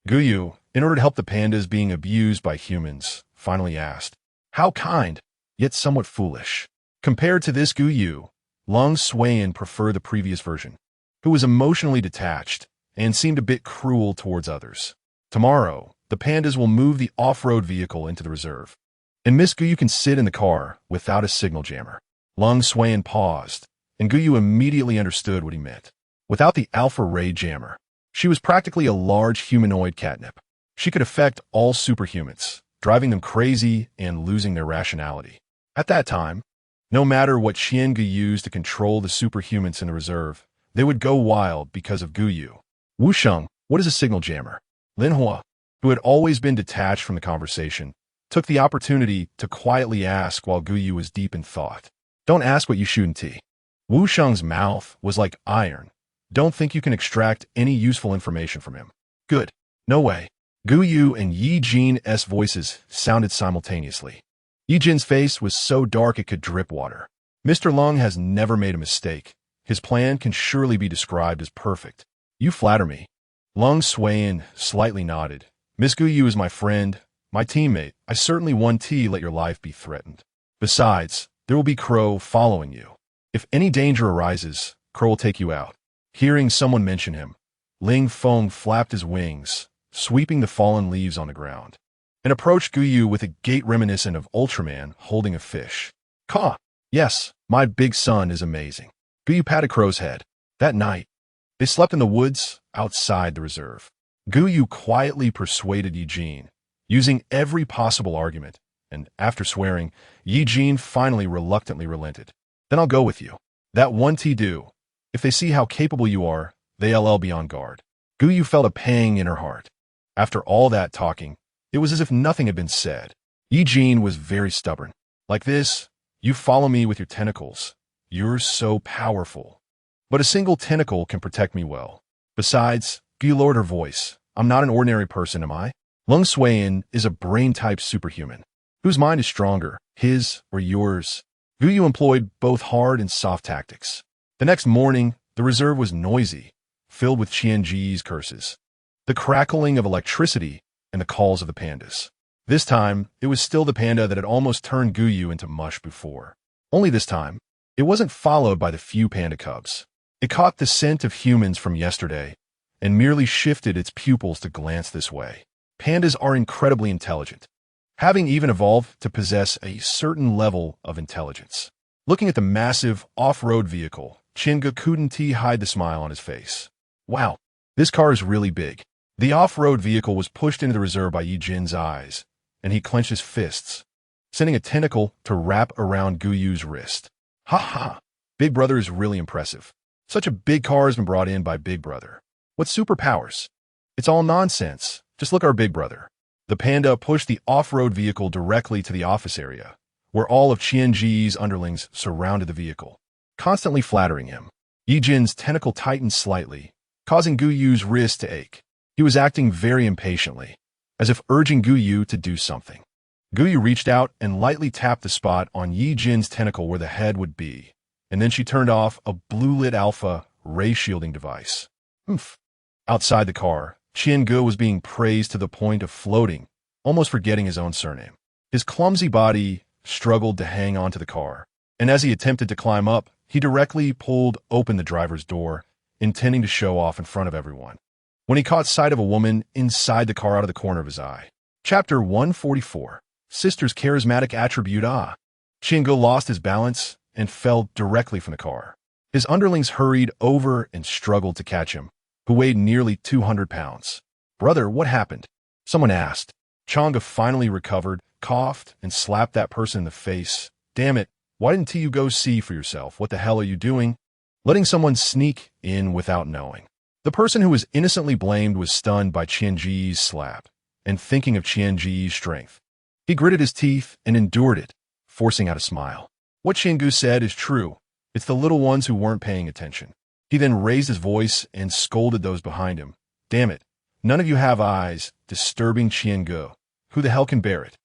Guyu, in order to help the pandas being abused by humans, finally asked. How kind, yet somewhat foolish. Compared to this Guyu, Lung Swain preferred the previous version, who was emotionally detached and seemed a bit cruel towards others. Tomorrow, the pandas will move the off-road vehicle into the reserve, and Miss Guyu can sit in the car without a signal jammer. Lung Swain paused, and Guyu immediately understood what he meant. Without the alpha ray jammer, she was practically a large humanoid catnip. She could affect all superhumans, driving them crazy and losing their rationality. At that time, no matter what Qiange used to control the superhumans in the reserve, they would go wild because of Guyu. Wu Sheng, what is a signal jammer? Lin Hua, who had always been detached from the conversation, took the opportunity to quietly ask while Guyu was deep in thought. Don't ask what you shouldn't see. Wu Sheng's mouth was like iron. Don't think you can extract any useful information from him. Good. No way. Guyu and Ye Jin's voices sounded simultaneously. Ye Jin's face was so dark it could drip water. Mr. Lung has never made a mistake. His plan can surely be described as perfect. You flatter me. Lung Swain slightly nodded. Miss Guyu is my friend, my teammate. I certainly won't let your life be threatened. Besides, there will be Crow following you. If any danger arises, Crow will take you out. Hearing someone mention him, Ling Feng flapped his wings, sweeping the fallen leaves on the ground, and approached Guyu with a gait reminiscent of Ultraman holding a fish. Caw! Yes, my big son is amazing. Guyu patted Crow's head. That night, they slept in the woods outside the reserve. Guyu quietly persuaded Ye Jin, using every possible argument, and after swearing, Ye Jin finally reluctantly relented. Then I'll go with you. That won't do. If they see how capable you are, they'll be on guard. Guyu felt a pang in her heart. After all that talking, it was as if nothing had been said. Ye Jin was very stubborn. Like this, you follow me with your tentacles. You're so powerful. But a single tentacle can protect me well. Besides, Guyu lowered her voice. I'm not an ordinary person, am I? Lung Suiyan is a brain-type superhuman. Whose mind is stronger, his or yours? Guyu employed both hard and soft tactics. The next morning, the reserve was noisy, filled with Qianji's curses, the crackling of electricity, and the calls of the pandas. This time, it was still the panda that had almost turned Guyu into mush before. Only this time, it wasn't followed by the few panda cubs. It caught the scent of humans from yesterday and merely shifted its pupils to glance this way. Pandas are incredibly intelligent, having even evolved to possess a certain level of intelligence. Looking at the massive off-road vehicle, Chinga couldn't hide the smile on his face. Wow, this car is really big. The off-road vehicle was pushed into the reserve by Ye Jin's eyes, and he clenched his fists, sending a tentacle to wrap around Guyu's wrist. Ha ha! Big Brother is really impressive. Such a big car has been brought in by Big Brother. What superpowers? It's all nonsense. Just look at our Big Brother. The panda pushed the off-road vehicle directly to the office area, where all of Qianji's underlings surrounded the vehicle, constantly flattering him. Ye Jin's tentacle tightened slightly, causing Guyu's wrist to ache. He was acting very impatiently, as if urging Guyu to do something. Guyu reached out and lightly tapped the spot on Ye Jin's tentacle where the head would be, and then she turned off a blue-lit alpha ray shielding device. Oomph. Outside the car, Qiange was being praised to the point of floating, almost forgetting his own surname. His clumsy body struggled to hang onto the car, and as he attempted to climb up, he directly pulled open the driver's door, intending to show off in front of everyone, when he caught sight of a woman inside the car out of the corner of his eye. Chapter 144. Sister's Charismatic Attribute. Qiange lost his balance and fell directly from the car. His underlings hurried over and struggled to catch him, who weighed nearly 200 pounds. Brother, what happened? Someone asked. Chang'e finally recovered, coughed, and slapped that person in the face. Damn it, why didn't you go see for yourself? What the hell are you doing? Letting someone sneak in without knowing. The person who was innocently blamed was stunned by Qianji's slap, and thinking of Qianji's strength. He gritted his teeth and endured it, forcing out a smile. What Qiange said is true. It's the little ones who weren't paying attention. He then raised his voice and scolded those behind him. Damn it, none of you have eyes, disturbing Qiange. Who the hell can bear it?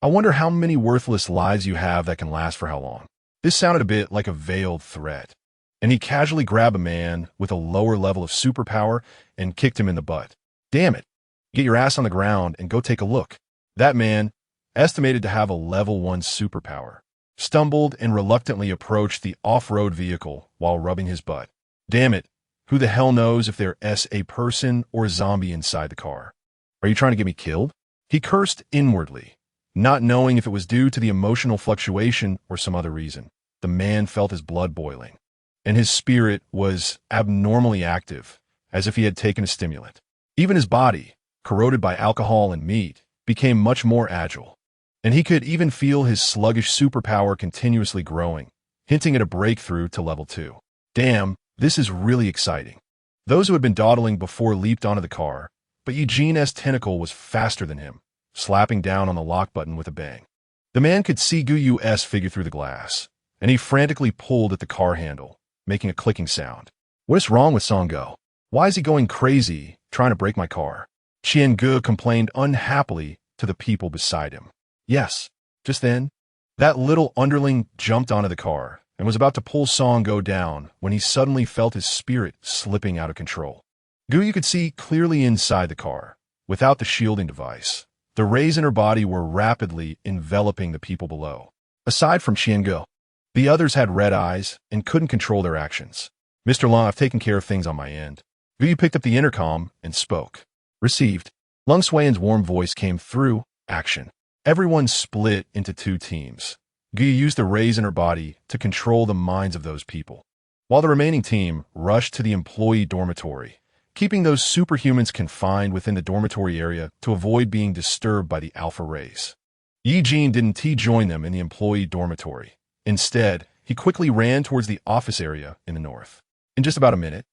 I wonder how many worthless lives you have that can last for how long. This sounded a bit like a veiled threat. And he casually grabbed a man with a lower level of superpower and kicked him in the butt. Damn it, get your ass on the ground and go take a look. That man, estimated to have a level 1 superpower, stumbled and reluctantly approached the off-road vehicle while rubbing his butt. Damn it, who the hell knows if there's a person or a zombie inside the car? Are you trying to get me killed? He cursed inwardly, not knowing if it was due to the emotional fluctuation or some other reason. The man felt his blood boiling, and his spirit was abnormally active, as if he had taken a stimulant. Even his body, corroded by alcohol and meat, became much more agile, and he could even feel his sluggish superpower continuously growing, hinting at a breakthrough to level 2. Damn, this is really exciting. Those who had been dawdling before leaped onto the car, but Ye Jin's tentacle was faster than him, slapping down on the lock button with a bang. The man could see Guyu's figure through the glass, and he frantically pulled at the car handle, making a clicking sound. What is wrong with Songo? Why is he going crazy, trying to break my car? Qiange complained unhappily to the people beside him. Yes, just then, that little underling jumped onto the car and was about to pull Songo down when he suddenly felt his spirit slipping out of control. Guyu could see clearly inside the car, without the shielding device. The rays in her body were rapidly enveloping the people below. Aside from Qiange, the others had red eyes and couldn't control their actions. Mr. Long, I've taken care of things on my end. Guyu picked up the intercom and spoke. Received. Lung Suiyan's warm voice came through. Action. Everyone split into 2 teams. Guyu used the rays in her body to control the minds of those people, while the remaining team rushed to the employee dormitory, keeping those superhumans confined within the dormitory area to avoid being disturbed by the alpha rays. Ye Jin didn't join them in the employee dormitory. Instead, he quickly ran towards the office area in the north. In just about a minute,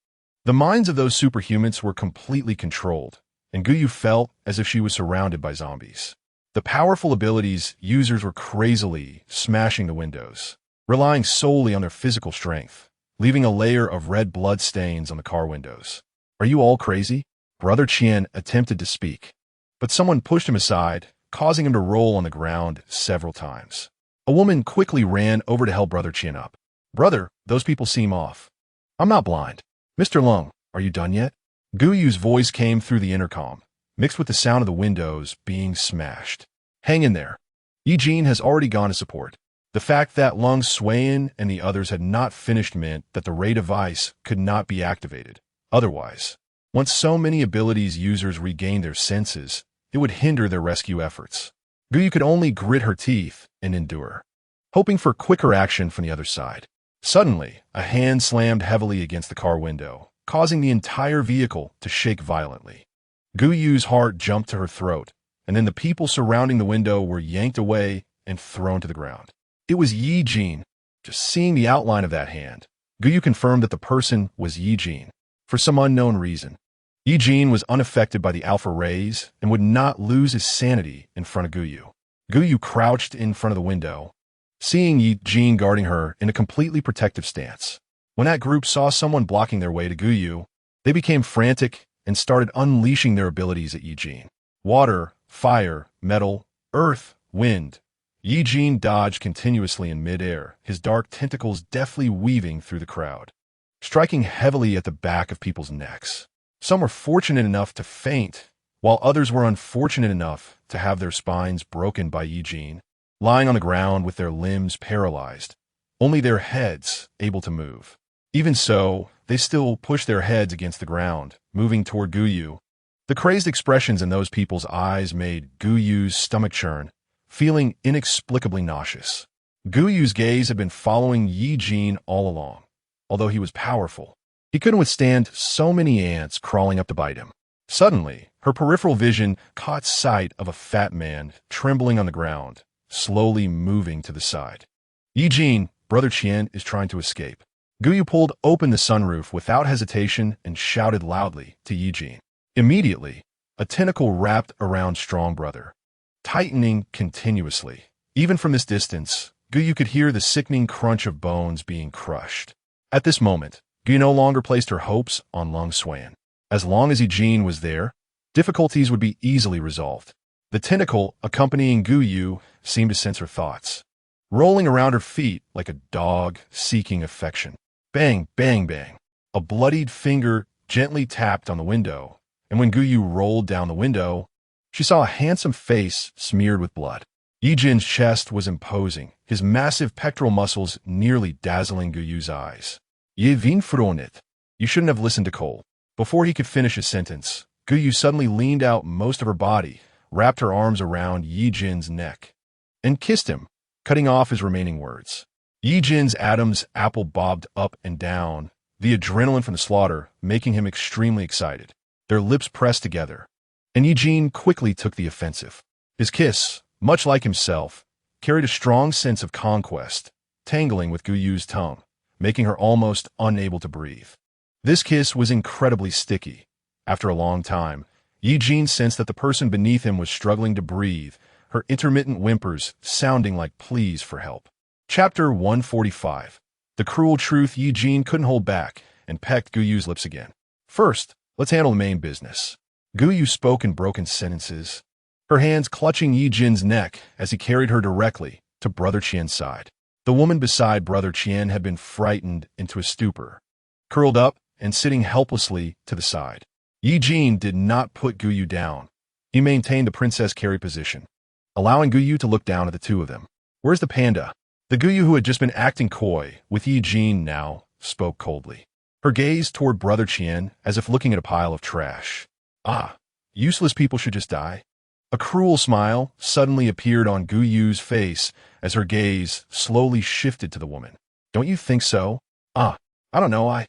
the minds of those superhumans were completely controlled, and Guyu felt as if she was surrounded by zombies. The powerful abilities users were crazily smashing the windows, relying solely on their physical strength, leaving a layer of red blood stains on the car windows. Are you all crazy? Brother Qian attempted to speak, but someone pushed him aside, causing him to roll on the ground several times. A woman quickly ran over to help Brother Qian up. "Brother, those people seem off." "I'm not blind. Mr. Lung, are you done yet?" Gu Yu's voice came through the intercom, mixed with the sound of the windows being smashed. "Hang in there. Ye Jin has already gone to support." The fact that Lung Suan and the others had not finished meant that the Ray device could not be activated. Otherwise, once so many abilities users regained their senses, it would hinder their rescue efforts. Gu Yu could only grit her teeth and endure, hoping for quicker action from the other side. Suddenly, a hand slammed heavily against the car window, causing the entire vehicle to shake violently. Gu Yu's heart jumped to her throat, and then the people surrounding the window were yanked away and thrown to the ground. It was Ye Jin. Just seeing the outline of that hand, Gu Yu confirmed that the person was Ye Jin. For some unknown reason, Ye Jin was unaffected by the alpha rays and would not lose his sanity in front of Gu Yu. Gu Yu crouched in front of the window, seeing Ye Jin guarding her in a completely protective stance. When that group saw someone blocking their way to Gu Yu, they became frantic and started unleashing their abilities at Ye Jin. Water, fire, metal, earth, wind. Ye Jin dodged continuously in midair, his dark tentacles deftly weaving through the crowd, striking heavily at the back of people's necks. Some were fortunate enough to faint, while others were unfortunate enough to have their spines broken by Ye Jin, lying on the ground with their limbs paralyzed, only their heads able to move. Even so, they still pushed their heads against the ground, moving toward Gu Yu. The crazed expressions in those people's eyes made Gu Yu's stomach churn, feeling inexplicably nauseous. Gu Yu's gaze had been following Ye Jin all along. Although he was powerful, he couldn't withstand so many ants crawling up to bite him. Suddenly, her peripheral vision caught sight of a fat man trembling on the ground, slowly moving to the side. Ye Jin, Brother Qian is trying to escape. Gu Yu pulled open the sunroof without hesitation and shouted loudly to Ye Jin. Immediately, a tentacle wrapped around Strong Brother, tightening continuously. Even from this distance, Gu Yu could hear the sickening crunch of bones being crushed. At this moment, Gu Yu no longer placed her hopes on Lung Suan. As long as Ye Jin was there, difficulties would be easily resolved. The tentacle accompanying Gu Yu seemed to sense her thoughts, rolling around her feet like a dog seeking affection. Bang, bang, bang. A bloodied finger gently tapped on the window, and when Gu Yu rolled down the window, she saw a handsome face smeared with blood. Ye Jin's chest was imposing, his massive pectoral muscles nearly dazzling Gu Yu's eyes. Ye Jin, you shouldn't have listened to Cole. Before he could finish his sentence, Gu Yu suddenly leaned out most of her body, wrapped her arms around Ye Jin's neck, and kissed him, cutting off his remaining words. Ye Jin's Adam's apple bobbed up and down, the adrenaline from the slaughter making him extremely excited. Their lips pressed together, and Ye Jin quickly took the offensive. His kiss, much like himself, carried a strong sense of conquest, tangling with Gu Yu's tongue, making her almost unable to breathe. This kiss was incredibly sticky. After a long time, Ye Jin sensed that the person beneath him was struggling to breathe, her intermittent whimpers sounding like pleas for help. Chapter 145. The cruel truth. Ye Jin couldn't hold back and pecked Gu Yu's lips again. "First, let's handle the main business." Gu Yu spoke in broken sentences, her hands clutching Ye Jin's neck as he carried her directly to Brother Qian's side. The woman beside Brother Qian had been frightened into a stupor, curled up and sitting helplessly to the side. Ye Jin did not put Gu Yu down. He maintained the princess carry position, allowing Gu Yu to look down at the two of them. "Where's the panda?" The Gu Yu who had just been acting coy with Ye Jin now spoke coldly, her gaze toward Brother Qian as if looking at a pile of trash. "Ah, useless people should just die." A cruel smile suddenly appeared on Gu Yu's face as her gaze slowly shifted to the woman. "Don't you think so?" I don't know,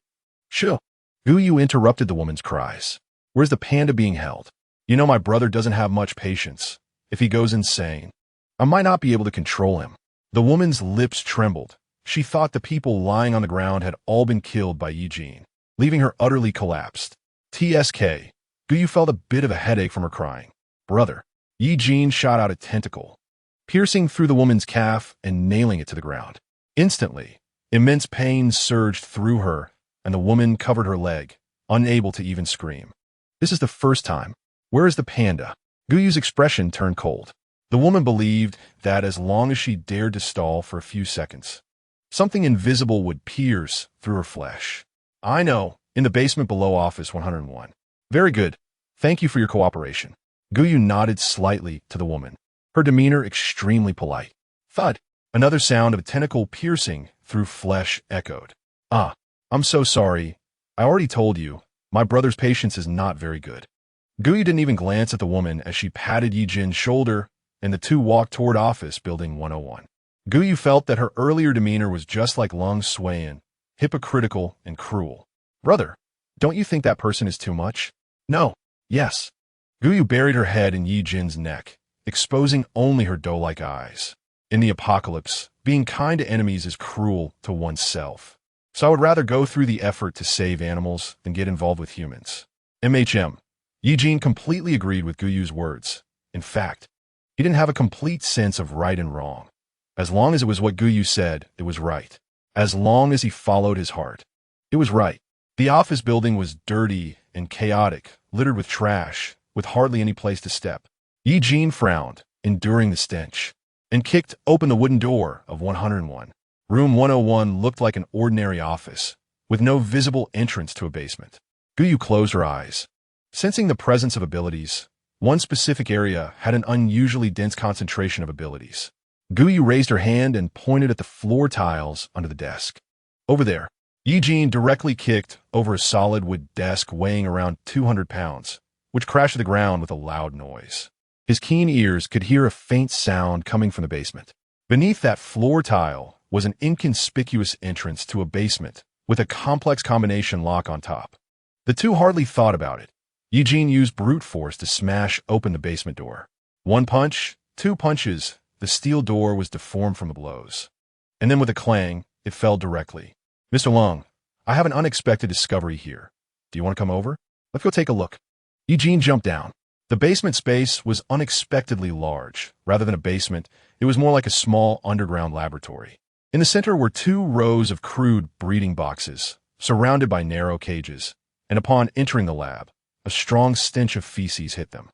Sure." Gu Yu interrupted the woman's cries. "Where's the panda being held? You know my brother doesn't have much patience. If he goes insane, I might not be able to control him." The woman's lips trembled. She thought the people lying on the ground had all been killed by Ye Jin, leaving her utterly collapsed. TSK. Gu Yu felt a bit of a headache from her crying. "Brother." Ye Jin shot out a tentacle, piercing through the woman's calf and nailing it to the ground. Instantly, immense pain surged through her, and the woman covered her leg, unable to even scream. "This is the first time. Where is the panda?" Guyu's expression turned cold. The woman believed that as long as she dared to stall for a few seconds, something invisible would pierce through her flesh. I know, in the basement below office 101. Very good. Thank you for your cooperation. Guyu nodded slightly to the woman, her demeanor extremely polite. Thud. Another sound of a tentacle piercing through flesh echoed. Ah, I'm so sorry. I already told you, my brother's patience is not very good. Guyu didn't even glance at the woman as she patted Ye Jin's shoulder, and the two walked toward office building 101. Guyu felt that her earlier demeanor was just like Lung's swaying, hypocritical and cruel. Brother, don't you think that person is too much? No. Yes. Guyu buried her head in Ye Jin's neck, exposing only her doe-like eyes. In the apocalypse, being kind to enemies is cruel to oneself. So I would rather go through the effort to save animals than get involved with humans. MHM. Ye Jin completely agreed with Guyu's words. In fact, he didn't have a complete sense of right and wrong. As long as it was what Guyu said, it was right. As long as he followed his heart, it was right. The office building was dirty and chaotic, littered with trash, with hardly any place to step. Ye Jin frowned, enduring the stench, and kicked open the wooden door of 101. Room 101 looked like an ordinary office, with no visible entrance to a basement. Guyu closed her eyes. Sensing the presence of abilities, one specific area had an unusually dense concentration of abilities. Guyu raised her hand and pointed at the floor tiles under the desk. Over there. Ye Jin directly kicked over a solid wood desk weighing around 200 pounds, which crashed to the ground with a loud noise. His keen ears could hear a faint sound coming from the basement. Beneath that floor tile was an inconspicuous entrance to a basement with a complex combination lock on top. The two hardly thought about it. Ye Jin used brute force to smash open the basement door. One punch, two punches, the steel door was deformed from the blows. And then with a clang, it fell directly. Mr. Lung, I have an unexpected discovery here. Do you want to come over? Let's go take a look. Ye Jin jumped down. The basement space was unexpectedly large. Rather than a basement, it was more like a small underground laboratory. In the center were two rows of crude breeding boxes, surrounded by narrow cages, and upon entering the lab, a strong stench of feces hit them.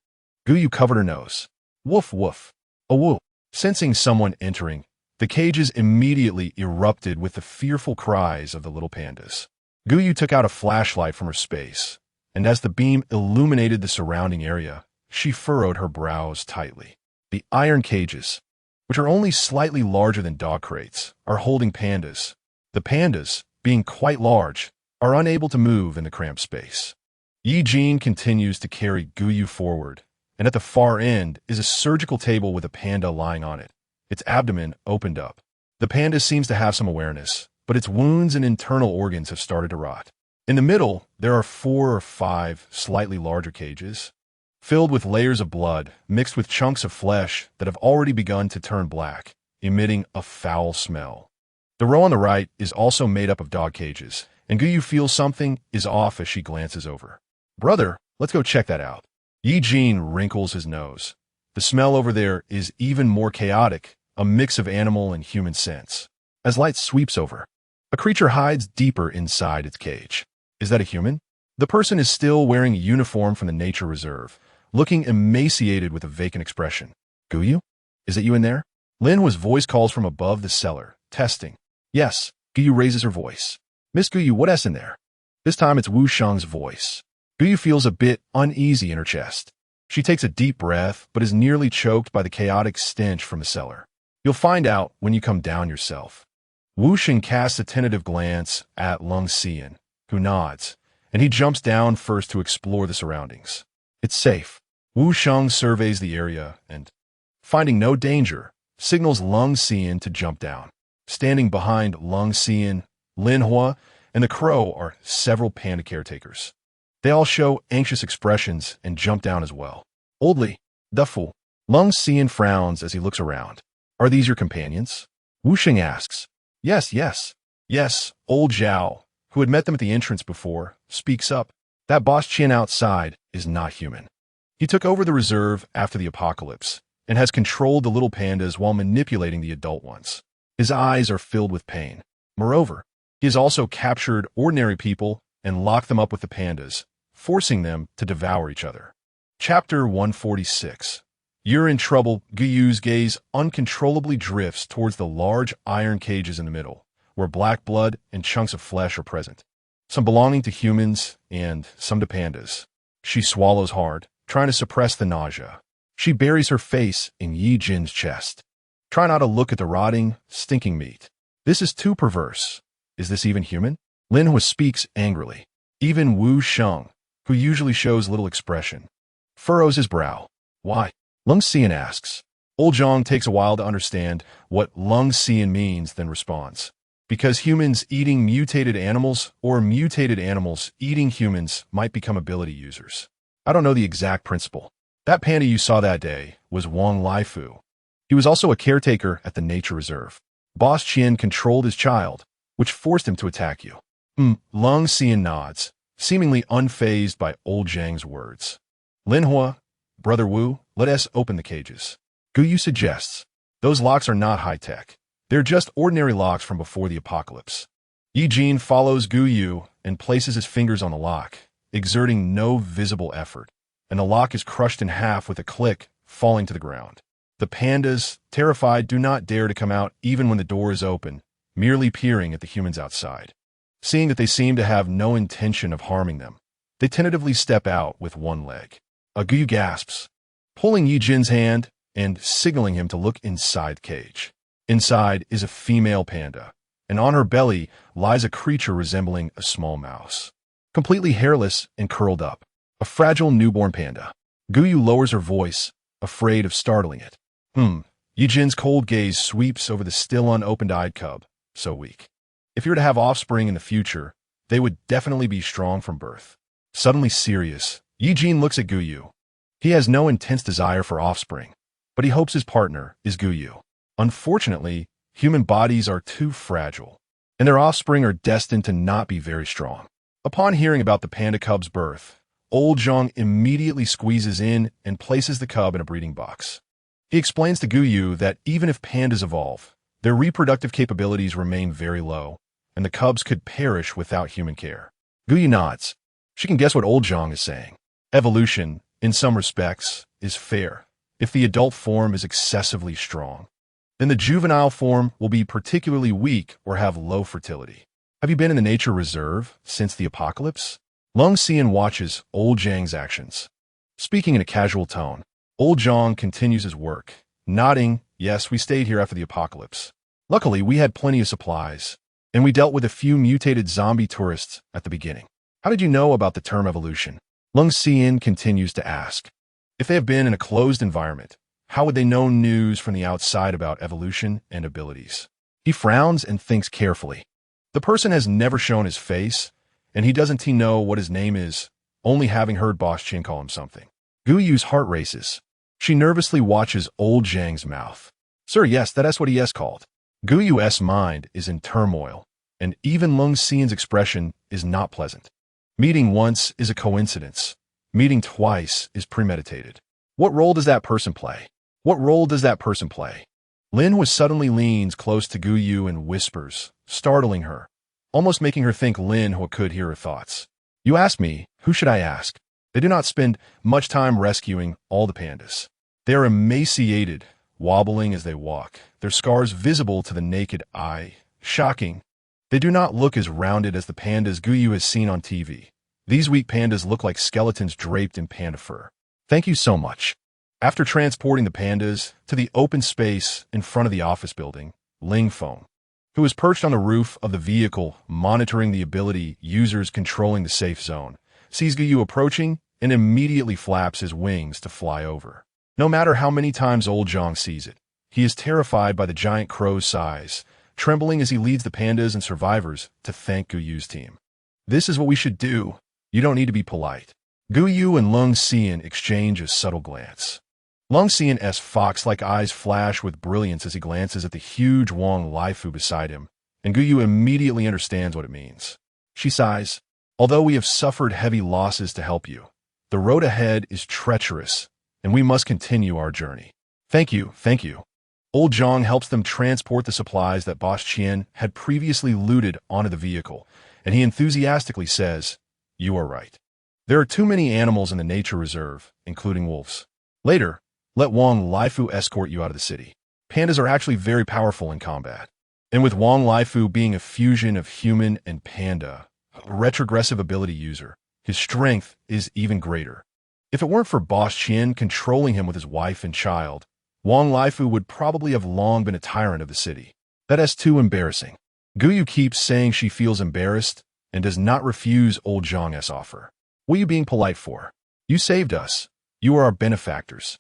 Guyu covered her nose. Woof woof. A woo. Sensing someone entering, the cages immediately erupted with the fearful cries of the little pandas. Guyu took out a flashlight from her space, and as the beam illuminated the surrounding area, she furrowed her brows tightly. The iron cages, which are only slightly larger than dog crates, are holding pandas. The pandas, being quite large, are unable to move in the cramped space. Ye Jin continues to carry Guyu forward, and at the far end is a surgical table with a panda lying on it. Its abdomen opened up. The panda seems to have some awareness, but its wounds and internal organs have started to rot. In the middle, there are 4 or 5 slightly larger cages, filled with layers of blood mixed with chunks of flesh that have already begun to turn black, emitting a foul smell. The row on the right is also made up of dog cages, and Guyu feels something is off as she glances over. Brother, let's go check that out. Ye Jin wrinkles his nose. The smell over there is even more chaotic, a mix of animal and human scents. As light sweeps over, a creature hides deeper inside its cage. Is that a human? The person is still wearing a uniform from the nature reserve, looking emaciated with a vacant expression. Guyu? Is it you in there? Linhua's voice calls from above the cellar, testing. Yes, Guyu raises her voice. Miss Guyu, what's in there? This time it's Wu Sheng's voice. Guyu feels a bit uneasy in her chest. She takes a deep breath, but is nearly choked by the chaotic stench from the cellar. You'll find out when you come down yourself. Wu Sheng casts a tentative glance at Lung Xian, who nods, and he jumps down first to explore the surroundings. It's safe. Wu Sheng surveys the area and, finding no danger, signals Lung Xian to jump down. Standing behind Lung Xian, Linhua, and the crow are several panda caretakers. They all show anxious expressions and jump down as well. Oldly, the fool. Lung Xian frowns as he looks around. Are these your companions? Wu Sheng asks. Yes, old Zhao, who had met them at the entrance before, speaks up. That boss Qian outside is not human. He took over the reserve after the apocalypse and has controlled the little pandas while manipulating the adult ones. His eyes are filled with pain. Moreover, he has also captured ordinary people and locked them up with the pandas, forcing them to devour each other. Chapter 146. You're in trouble. Guyu's gaze uncontrollably drifts towards the large iron cages in the middle, where black blood and chunks of flesh are present. Some belonging to humans and some to pandas. She swallows hard, trying to suppress the nausea. She buries her face in Ye Jin's chest. Try not to look at the rotting, stinking meat. This is too perverse. Is this even human? Lin Hua speaks angrily. Even Wu Sheng, who usually shows little expression, furrows his brow. Why? Lung Xian asks. Old Zhang takes a while to understand what Lung Xian means, then responds. Because humans eating mutated animals or mutated animals eating humans might become ability users. I don't know the exact principle. That panda you saw that day was Wang Laifu. He was also a caretaker at the nature reserve. Boss Qian controlled his child, which forced him to attack you. Lung Xian nods, seemingly unfazed by old Zhang's words. Lin Hua, Brother Wu, let us open the cages. Guyu suggests. Those locks are not high-tech. They're just ordinary locks from before the apocalypse. Ye Jin follows Guyu and places his fingers on the lock, exerting no visible effort, and the lock is crushed in half with a click, falling to the ground. The pandas, terrified, do not dare to come out even when the door is open, merely peering at the humans outside. Seeing that they seem to have no intention of harming them, they tentatively step out with one leg. Guyu gasps, pulling Ye Jin's hand and signaling him to look inside the cage. Inside is a female panda, and on her belly lies a creature resembling a small mouse. Completely hairless and curled up. A fragile newborn panda. Guyu lowers her voice, afraid of startling it. Ye Jin's cold gaze sweeps over the still unopened-eyed cub, so weak. If you were to have offspring in the future, they would definitely be strong from birth. Suddenly serious, Ye Jin looks at Guyu. He has no intense desire for offspring, but he hopes his partner is Guyu. Unfortunately, human bodies are too fragile, and their offspring are destined to not be very strong. Upon hearing about the panda cub's birth, old Zhang immediately squeezes in and places the cub in a breeding box. He explains to Guyu that even if pandas evolve, their reproductive capabilities remain very low, and the cubs could perish without human care. Guyu nods. She can guess what old Zhang is saying. Evolution, in some respects, is fair. If the adult form is excessively strong, then the juvenile form will be particularly weak or have low fertility. Have you been in the nature reserve since the apocalypse? Lung Xian watches old Zhang's actions. Speaking in a casual tone, old Zhang continues his work, nodding, yes, we stayed here after the apocalypse. Luckily, we had plenty of supplies, and we dealt with a few mutated zombie tourists at the beginning. How did you know about the term evolution? Lung Xian continues to ask. If they have been in a closed environment, how would they know news from the outside about evolution and abilities? He frowns and thinks carefully. The person has never shown his face, and he doesn't know what his name is, only having heard Boss Qin call him something. Guyu's heart races. She nervously watches old Zhang's mouth. Sir, yes, that's what he is called. Guyu's mind is in turmoil, and even Lung Xian's expression is not pleasant. Meeting once is a coincidence. Meeting twice is premeditated. What role does that person play? What role does that person play? Lin Hua suddenly leans close to Guyu and whispers, startling her, almost making her think Lin Hua could hear her thoughts. You ask me, who should I ask? They do not spend much time rescuing all the pandas. They are emaciated, wobbling as they walk, their scars visible to the naked eye. Shocking. They do not look as rounded as the pandas Guyu has seen on TV. These weak pandas look like skeletons draped in panda fur. Thank you so much. After transporting the pandas to the open space in front of the office building, Ling Feng, who is perched on the roof of the vehicle monitoring the ability users controlling the safe zone, sees Guyu approaching and immediately flaps his wings to fly over. No matter how many times old Zhang sees it, he is terrified by the giant crow's size, trembling as he leads the pandas and survivors to thank Guyu's team. This is what we should do. You don't need to be polite. Guyu and Lung Xian exchange a subtle glance. Lung Xian's fox-like eyes flash with brilliance as he glances at the huge Wang Laifu beside him, and Guyu immediately understands what it means. She sighs. Although we have suffered heavy losses to help you, the road ahead is treacherous, and we must continue our journey. Thank you, thank you. Old Zhang helps them transport the supplies that Boss Qian had previously looted onto the vehicle, and he enthusiastically says, You are right. There are too many animals in the nature reserve, including wolves. Later, let Wang Lifu escort you out of the city. Pandas are actually very powerful in combat. And with Wang Lifu being a fusion of human and panda, a retrogressive ability user, his strength is even greater. If it weren't for Boss Qian controlling him with his wife and child, Wang Lifu would probably have long been a tyrant of the city. That is too embarrassing. Guyu keeps saying she feels embarrassed and does not refuse old Zhang's offer. What are you being polite for? You saved us. You are our benefactors.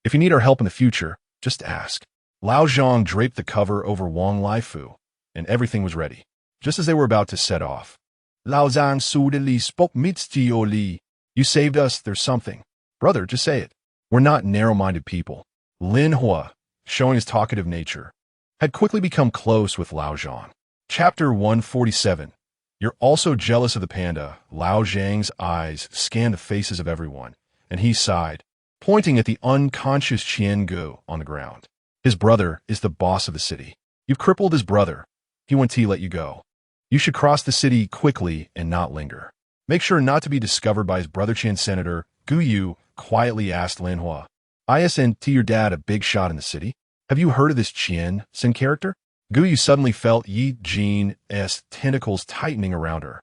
If you need our help in the future, just ask. Lao Zhang draped the cover over Wang Lifu, and everything was ready. Just as they were about to set off, Lao Zhang suddenly spoke mysteriously. You saved us, there's something. Brother, just say it. We're not narrow-minded people. Lin Hua, showing his talkative nature, had quickly become close with Lao Zhang. Chapter 147. You're also jealous of the panda. Lao Zhang's eyes scanned the faces of everyone, and he sighed, pointing at the unconscious Qian Gu on the ground. His brother is the boss of the city. You've crippled his brother. He won't let you go. You should cross the city quickly and not linger. Make sure not to be discovered by his brother Qian Senator. Guyu quietly asked Lin Hua. Isn't your dad a big shot in the city? Have you heard of this Qian Sen character? Guyu suddenly felt Ye Jin's tentacles tightening around her,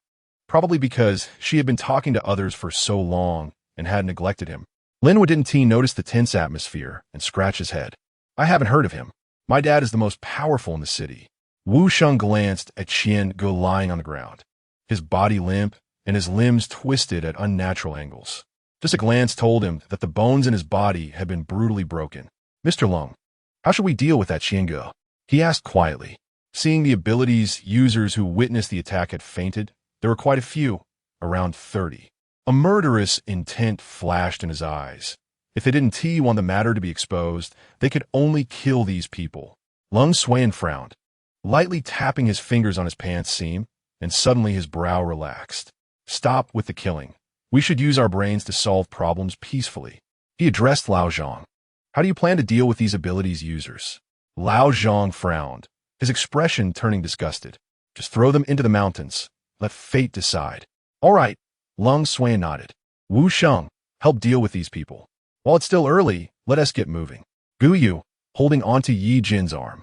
probably because she had been talking to others for so long and had neglected him. Lin Hua didn't notice the tense atmosphere and scratch his head. I haven't heard of him. My dad is the most powerful in the city. Wu Sheng glanced at Qian Gu lying on the ground, his body limp and his limbs twisted at unnatural angles. Just a glance told him that the bones in his body had been brutally broken. Mr. Lung, how should we deal with that Qian Gu? He asked quietly. Seeing the abilities users who witnessed the attack had fainted, there were quite a few, around 30. A murderous intent flashed in his eyes. If they didn't want the matter to be exposed, they could only kill these people. Lung Xuan frowned, lightly tapping his fingers on his pants seam, and suddenly his brow relaxed. Stop with the killing. We should use our brains to solve problems peacefully. He addressed Lao Zhang. How do you plan to deal with these abilities users? Lao Zhang frowned, his expression turning disgusted. Just throw them into the mountains. Let fate decide. All right. Lung Xuan nodded. Wu Sheng, help deal with these people. While it's still early, let us get moving. Guyu, holding onto Ye Jin's arm,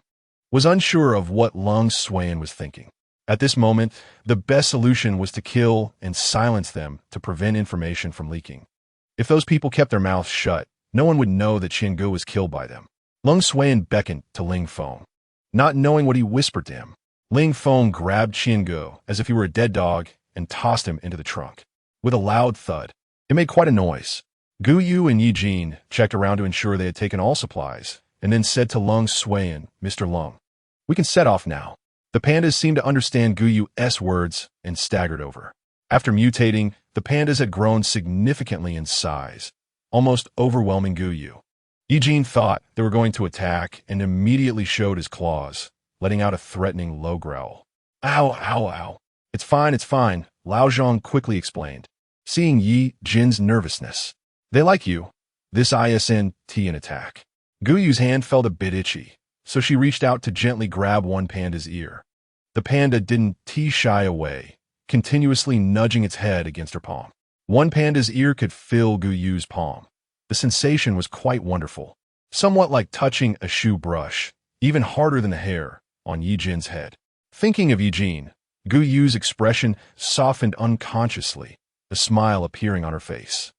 was unsure of what Lung Xuan was thinking. At this moment, the best solution was to kill and silence them to prevent information from leaking. If those people kept their mouths shut, no one would know that Qian Gu was killed by them. Lung Xuan beckoned to Ling Feng. Not knowing what he whispered to him, Ling Feng grabbed Qian Gu as if he were a dead dog and tossed him into the trunk. With a loud thud, it made quite a noise. Guyu and Ye Jin checked around to ensure they had taken all supplies, and then said to Lung Xuan, Mr. Lung, we can set off now. The pandas seemed to understand Guyu's words and staggered over. After mutating, the pandas had grown significantly in size, almost overwhelming Guyu. Ye Jin thought they were going to attack and immediately showed his claws, letting out a threatening low growl. Ow, ow, ow. It's fine, Lao Zhang quickly explained, seeing Ye Jin's nervousness. They like you. This isn't an attack. Guyu's hand felt a bit itchy, so she reached out to gently grab one panda's ear. The panda didn't shy away, continuously nudging its head against her palm. One panda's ear could fill Guyu's palm. The sensation was quite wonderful, somewhat like touching a shoe brush, even harder than the hair on Ye Jin's head. Thinking of Ye Jin, Guyu's expression softened unconsciously, a smile appearing on her face.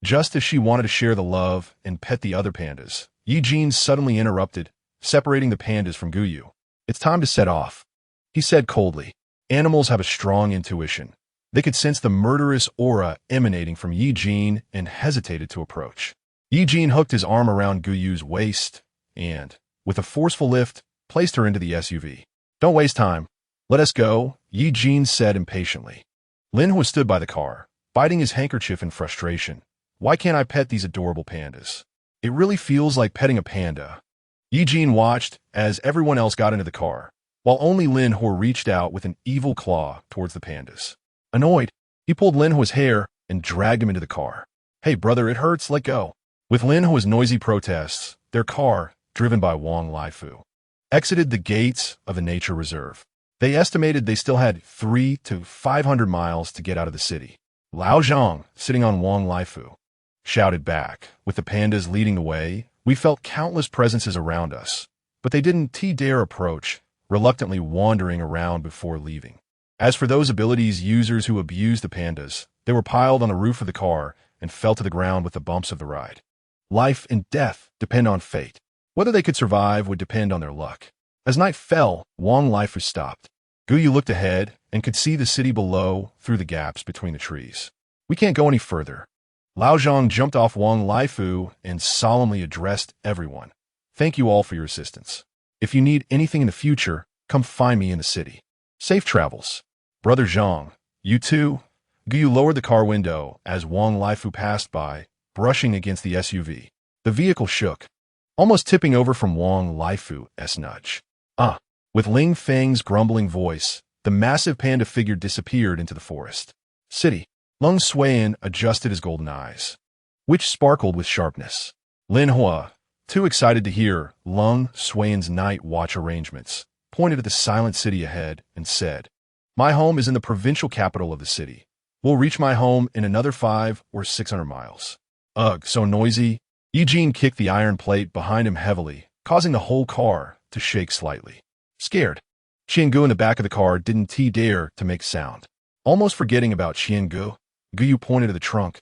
Just as she wanted to share the love and pet the other pandas, Ye Jin suddenly interrupted, separating the pandas from Guyu. It's time to set off, he said coldly. Animals have a strong intuition. They could sense the murderous aura emanating from Ye Jin and hesitated to approach. Ye Jin hooked his arm around Guyu's waist and, with a forceful lift, placed her into the SUV. Don't waste time. Let us go, Ye Jin said impatiently. Lin Hua stood by the car, biting his handkerchief in frustration. Why can't I pet these adorable pandas? It really feels like petting a panda. Ye Jin watched as everyone else got into the car, while only Lin Hua reached out with an evil claw towards the pandas. Annoyed, he pulled Lin Hua's hair and dragged him into the car. Hey brother, it hurts, let go. With Lin Hua's noisy protests, their car, driven by Wang Lifu, exited the gates of a nature reserve. They estimated they still had 300 to 500 miles to get out of the city. Lao Zhang, sitting on Wang Laifu, shouted back. With the pandas leading the way, we felt countless presences around us, but they didn't dare approach, reluctantly wandering around before leaving. As for those abilities users who abused the pandas, they were piled on the roof of the car and fell to the ground with the bumps of the ride. Life and death depend on fate. Whether they could survive would depend on their luck. As night fell, Wang Laifu stopped. Guyu looked ahead and could see the city below through the gaps between the trees. We can't go any further. Lao Zhang jumped off Wang Laifu and solemnly addressed everyone. Thank you all for your assistance. If you need anything in the future, come find me in the city. Safe travels. Brother Zhang, you too? Guyu lowered the car window as Wang Laifu passed by, brushing against the SUV. The vehicle shook, almost tipping over from Wang Laifu's nudge. With Ling Feng's grumbling voice, the massive panda figure disappeared into the forest. City. Lung Suiyan adjusted his golden eyes, which sparkled with sharpness. Lin Hua, too excited to hear Lung Suiyan's night watch arrangements, pointed at the silent city ahead and said, My home is in the provincial capital of the city. We'll reach my home in another 500 or 600 miles. Ugh, so noisy. Ye Jin kicked the iron plate behind him heavily, causing the whole car to shake slightly. Scared, Qiangu in the back of the car didn't dare to make sound. Almost forgetting about Qiangu, Guyu pointed to the trunk.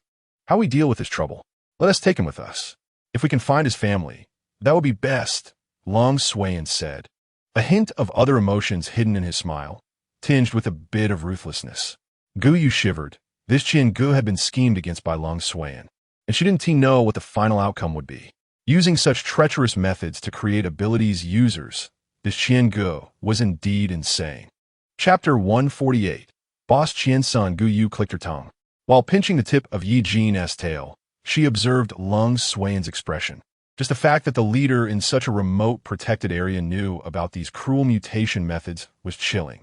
How we deal with this trouble? Let us take him with us. If we can find his family, that would be best, Long Suiyan said. A hint of other emotions hidden in his smile, tinged with a bit of ruthlessness. Guyu shivered. This Qiangu had been schemed against by Long Suiyan, and she didn't know what the final outcome would be. Using such treacherous methods to create abilities users, this Qiangu was indeed insane. Chapter 148. Boss Qiansun Guyu clicked her tongue. While pinching the tip of Ye Jin's tail, she observed Lung Suiyan's expression. Just the fact that the leader in such a remote, protected area knew about these cruel mutation methods was chilling.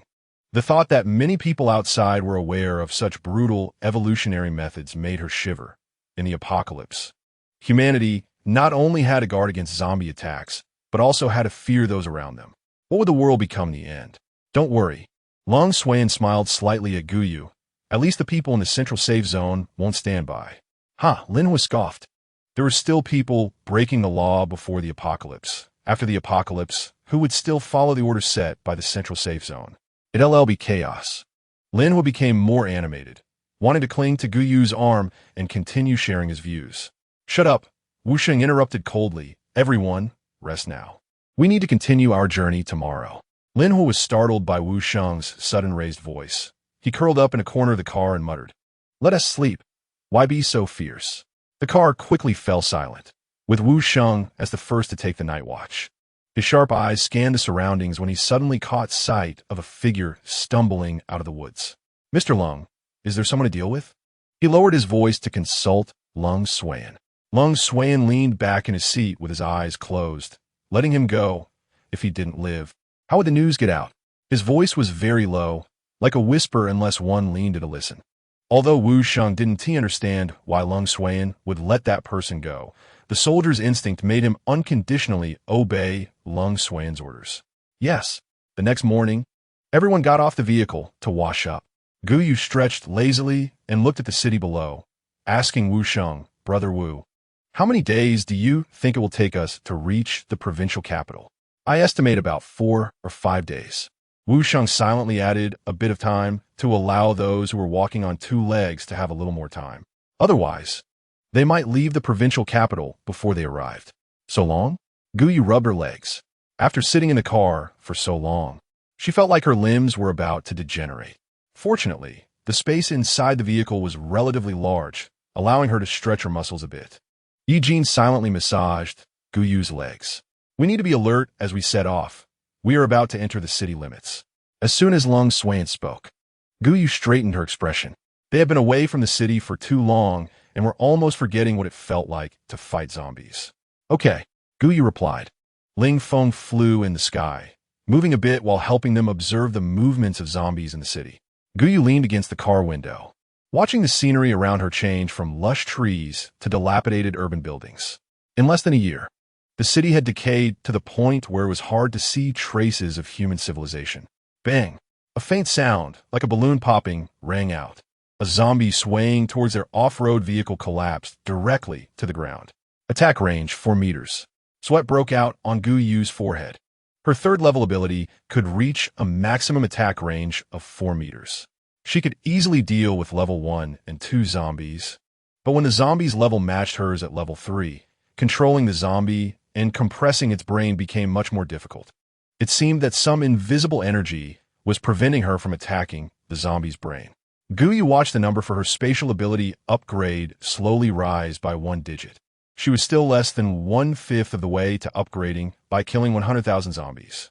The thought that many people outside were aware of such brutal evolutionary methods made her shiver. In the apocalypse, humanity not only had to guard against zombie attacks, but also had to fear those around them. What would the world become in the end? Don't worry. Long Suiyan smiled slightly at Guyu. At least the people in the central safe zone won't stand by. Lin was scoffed. There were still people breaking the law before the apocalypse. After the apocalypse, who would still follow the order set by the central safe zone? It'll be chaos. Lin became more animated, wanting to cling to Guyu's arm and continue sharing his views. Shut up, Wu Sheng interrupted coldly. Everyone, rest now. We need to continue our journey tomorrow. Lin Hua was startled by Wu Sheng's sudden raised voice. He curled up in a corner of the car and muttered, Let us sleep. Why be so fierce? The car quickly fell silent, with Wu Sheng as the first to take the night watch. His sharp eyes scanned the surroundings when he suddenly caught sight of a figure stumbling out of the woods. Mr. Lung, is there someone to deal with? He lowered his voice to consult Lung Suiyan. Lung Suiyan leaned back in his seat with his eyes closed, letting him go. If he didn't live, how would the news get out? His voice was very low, like a whisper unless one leaned to listen. Although Wu Sheng didn't understand why Lung Suiyan would let that person go, the soldier's instinct made him unconditionally obey Lung Suiyan's orders. Yes, the next morning, everyone got off the vehicle to wash up. Guyu stretched lazily and looked at the city below, asking Wu Sheng, Brother Wu, how many days do you think it will take us to reach the provincial capital? I estimate about 4 or 5 days. Wu Sheng silently added a bit of time to allow those who were walking on 2 legs to have a little more time. Otherwise, they might leave the provincial capital before they arrived. So long? Guyu rubbed her legs. After sitting in the car for so long, she felt like her limbs were about to degenerate. Fortunately, the space inside the vehicle was relatively large, allowing her to stretch her muscles a bit. Ye Jin silently massaged Guyu's legs. We need to be alert as we set off. We are about to enter the city limits. As soon as Lung Suiyan spoke, Guyu straightened her expression. They had been away from the city for too long and were almost forgetting what it felt like to fight zombies. Okay, Guyu replied. Ling Feng flew in the sky, moving a bit while helping them observe the movements of zombies in the city. Guyu leaned against the car window, watching the scenery around her change from lush trees to dilapidated urban buildings. In less than a year, the city had decayed to the point where it was hard to see traces of human civilization. Bang! A faint sound, like a balloon popping, rang out. A zombie swaying towards their off-road vehicle collapsed directly to the ground. Attack range 4 meters. Sweat broke out on Gu Yu's forehead. Her third-level ability could reach a maximum attack range of 4 meters. She could easily deal with level 1 and 2 zombies, but when the zombie's level matched hers at level 3, controlling the zombie and compressing its brain became much more difficult. It seemed that some invisible energy was preventing her from attacking the zombie's brain. Gu Yu watched the number for her spatial ability upgrade slowly rise by 1 digit. She was still less than 1/5 of the way to upgrading by killing 100,000 zombies.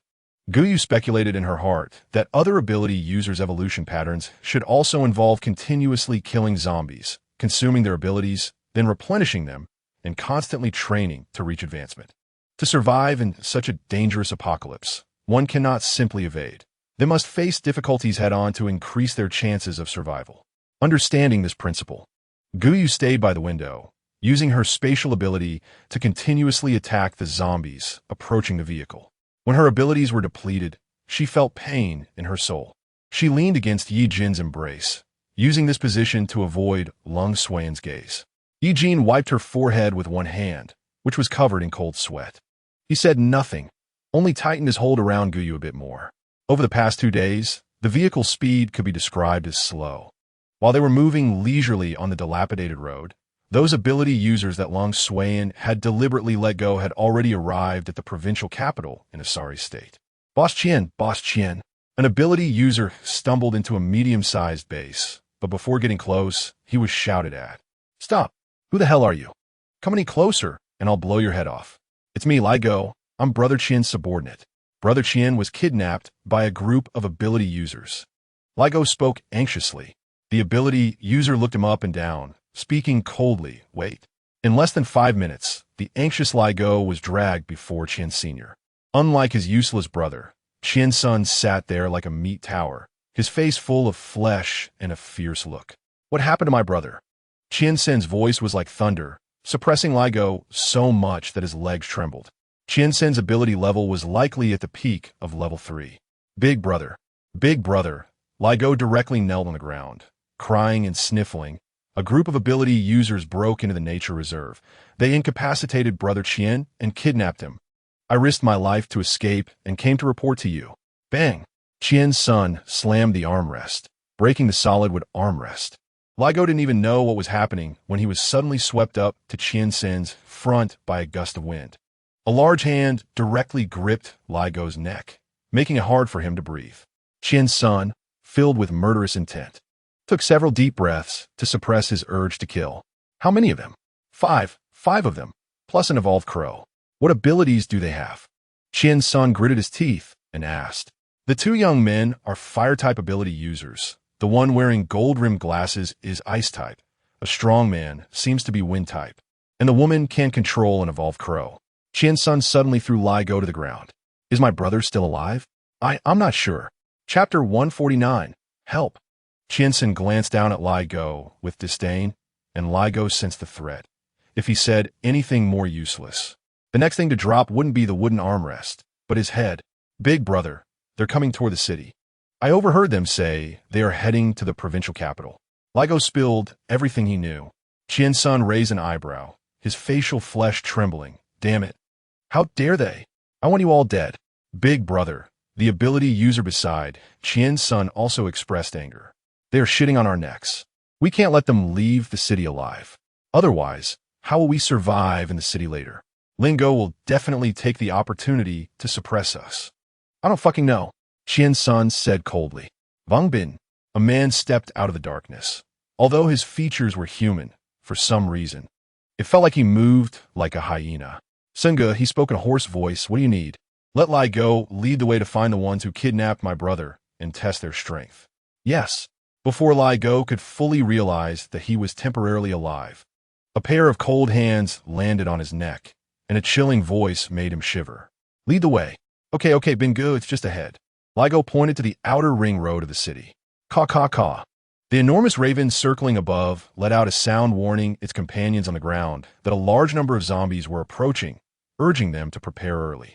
Gu Yu speculated in her heart that other ability users' evolution patterns should also involve continuously killing zombies, consuming their abilities, then replenishing them, and constantly training to reach advancement. To survive in such a dangerous apocalypse, one cannot simply evade. They must face difficulties head-on to increase their chances of survival. Understanding this principle, Gu Yu stayed by the window, using her spatial ability to continuously attack the zombies approaching the vehicle. When her abilities were depleted, she felt pain in her soul. She leaned against Ye Jin's embrace, using this position to avoid Lung Xuan's gaze. Ye Jin wiped her forehead with one hand, which was covered in cold sweat. He said nothing, only tightened his hold around Gu Yu a bit more. Over the past 2 days, the vehicle's speed could be described as slow. While they were moving leisurely on the dilapidated road, those ability users that Lung Xuan had deliberately let go had already arrived at the provincial capital in a sorry state. Boss Qian. An ability user stumbled into a medium-sized base, but before getting close, he was shouted at. Stop! Who the hell are you? Come any closer, and I'll blow your head off. It's me, Li Go. I'm Brother Qian's subordinate. Brother Qian was kidnapped by a group of ability users. Li Go spoke anxiously. The ability user looked him up and down, speaking coldly. Wait. In less than 5 minutes, the anxious Li Go was dragged before Qian Sr. Unlike his useless brother, Qian's son sat there like a meat tower, his face full of flesh and a fierce look. What happened to my brother? Qian Sen's voice was like thunder, suppressing Li Go so much that his legs trembled. Qian Sen's ability level was likely at the peak of level 3. Big brother. Li Go directly knelt on the ground. Crying and sniffling, a group of ability users broke into the nature reserve. They incapacitated Brother Qian and kidnapped him. I risked my life to escape and came to report to you. Bang! Qian's son slammed the armrest, breaking the solid wood armrest. Li Go didn't even know what was happening when he was suddenly swept up to Qian Sen's front by a gust of wind. A large hand directly gripped Li Go's neck, making it hard for him to breathe. Qian's son, filled with murderous intent, took several deep breaths to suppress his urge to kill. How many of them? 5. 5 of them, plus an evolved crow. What abilities do they have? Qian's son gritted his teeth and asked. The 2 young men are fire-type ability users. The one wearing gold-rimmed glasses is ice-type. A strong man seems to be wind-type. And the woman can control an evolved crow. Qian's son suddenly threw Li Go to the ground. Is my brother still alive? I'm not sure. Chapter 149. Help. Qiansen glanced down at Li Go with disdain, and Li Go sensed the threat. If he said anything more useless, the next thing to drop wouldn't be the wooden armrest, but his head. Big brother, they're coming toward the city. I overheard them say they are heading to the provincial capital. Li Go spilled everything he knew. Qiansen raised an eyebrow, his facial flesh trembling. Damn it. How dare they? I want you all dead. Big brother, the ability user beside Qiansen also expressed anger. They are shitting on our necks. We can't let them leave the city alive. Otherwise, how will we survive in the city later? Lingo will definitely take the opportunity to suppress us. I don't fucking know, Qiansen said coldly. Wang Bin, a man stepped out of the darkness. Although his features were human, for some reason, it felt like he moved like a hyena. Senga, he spoke in a hoarse voice. What do you need? Let Li Go lead the way to find the ones who kidnapped my brother and test their strength. Yes. Before Li Go could fully realize that he was temporarily alive, a pair of cold hands landed on his neck, and a chilling voice made him shiver. Lead the way. Okay, Bingu, it's just ahead. Li Go pointed to the outer ring road of the city. Caw, caw, caw. The enormous raven circling above let out a sound warning its companions on the ground that a large number of zombies were approaching, urging them to prepare early.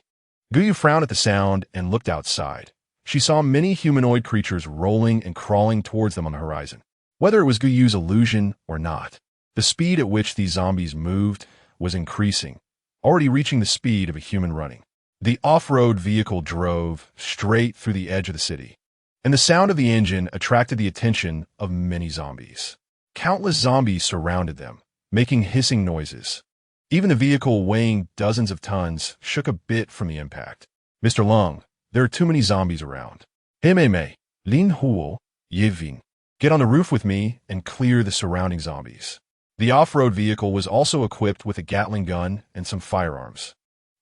Gu Yu frowned at the sound and looked outside. She saw many humanoid creatures rolling and crawling towards them on the horizon. Whether it was Guyu's illusion or not, the speed at which these zombies moved was increasing, already reaching the speed of a human running. The off-road vehicle drove straight through the edge of the city, and the sound of the engine attracted the attention of many zombies. Countless zombies surrounded them, making hissing noises. Even the vehicle, weighing dozens of tons, shook a bit from the impact. "Mr. Lung, there are too many zombies around. Hememe, Lin Huo, Ye Jin. Get on the roof with me and clear the surrounding zombies." The off-road vehicle was also equipped with a Gatling gun and some firearms,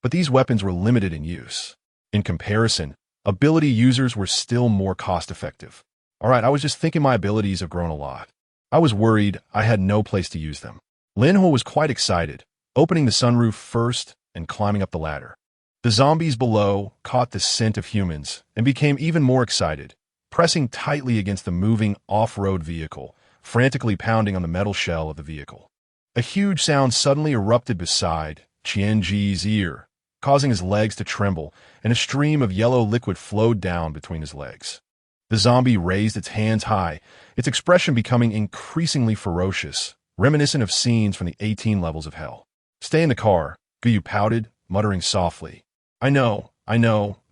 but these weapons were limited in use. In comparison, ability users were still more cost-effective. "All right, I was just thinking my abilities have grown a lot. I was worried I had no place to use them." Lin Huo was quite excited, opening the sunroof first and climbing up the ladder. The zombies below caught the scent of humans and became even more excited, pressing tightly against the moving off-road vehicle, frantically pounding on the metal shell of the vehicle. A huge sound suddenly erupted beside Qianji's ear, causing his legs to tremble, and a stream of yellow liquid flowed down between his legs. The zombie raised its hands high, its expression becoming increasingly ferocious, reminiscent of scenes from the 18 levels of hell. "Stay in the car," Guyu pouted, muttering softly. I know,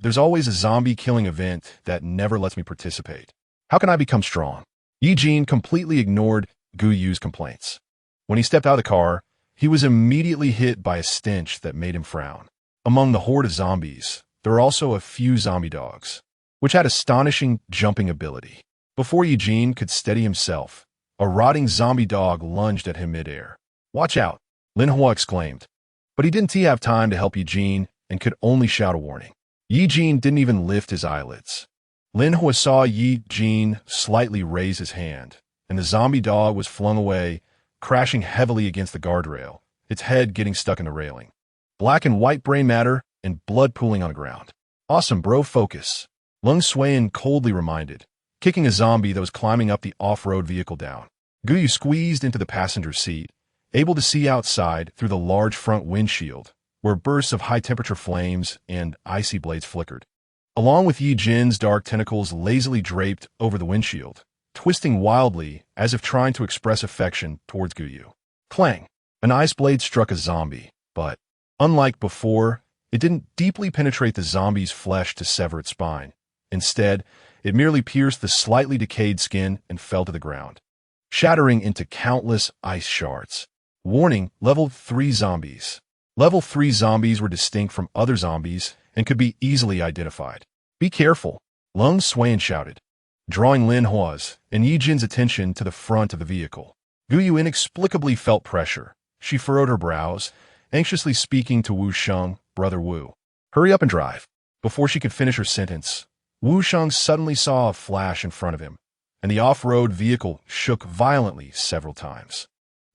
there's always a zombie-killing event that never lets me participate. How can I become strong?" Ye Jin completely ignored Guyu's complaints. When he stepped out of the car, he was immediately hit by a stench that made him frown. Among the horde of zombies, there were also a few zombie dogs, which had astonishing jumping ability. Before Ye Jin could steady himself, a rotting zombie dog lunged at him midair. "Watch out," Lin Hua exclaimed. But he didn't have time to help Ye Jin and could only shout a warning. Ye Jin didn't even lift his eyelids. Lin Hua saw Ye Jin slightly raise his hand, and the zombie dog was flung away, crashing heavily against the guardrail, its head getting stuck in the railing. Black and white brain matter and blood pooling on the ground. "Awesome, bro, focus," Lung Suan coldly reminded, kicking a zombie that was climbing up the off-road vehicle down. Guyu squeezed into the passenger seat, able to see outside through the large front windshield, where bursts of high-temperature flames and icy blades flickered. Along with Ye Jin's dark tentacles lazily draped over the windshield, twisting wildly as if trying to express affection towards Guyu. Clang! An ice blade struck a zombie, but, unlike before, it didn't deeply penetrate the zombie's flesh to sever its spine. Instead, it merely pierced the slightly decayed skin and fell to the ground, shattering into countless ice shards. Warning, Level 3 zombies. Level 3 zombies were distinct from other zombies and could be easily identified. "Be careful," Lung Suan shouted, drawing Lin Hua's and Ye Jin's attention to the front of the vehicle. Guyu inexplicably felt pressure. She furrowed her brows, anxiously speaking to Wu Sheng, brother Wu. "Hurry up and drive." Before she could finish her sentence, Wu Sheng suddenly saw a flash in front of him, and the off-road vehicle shook violently several times.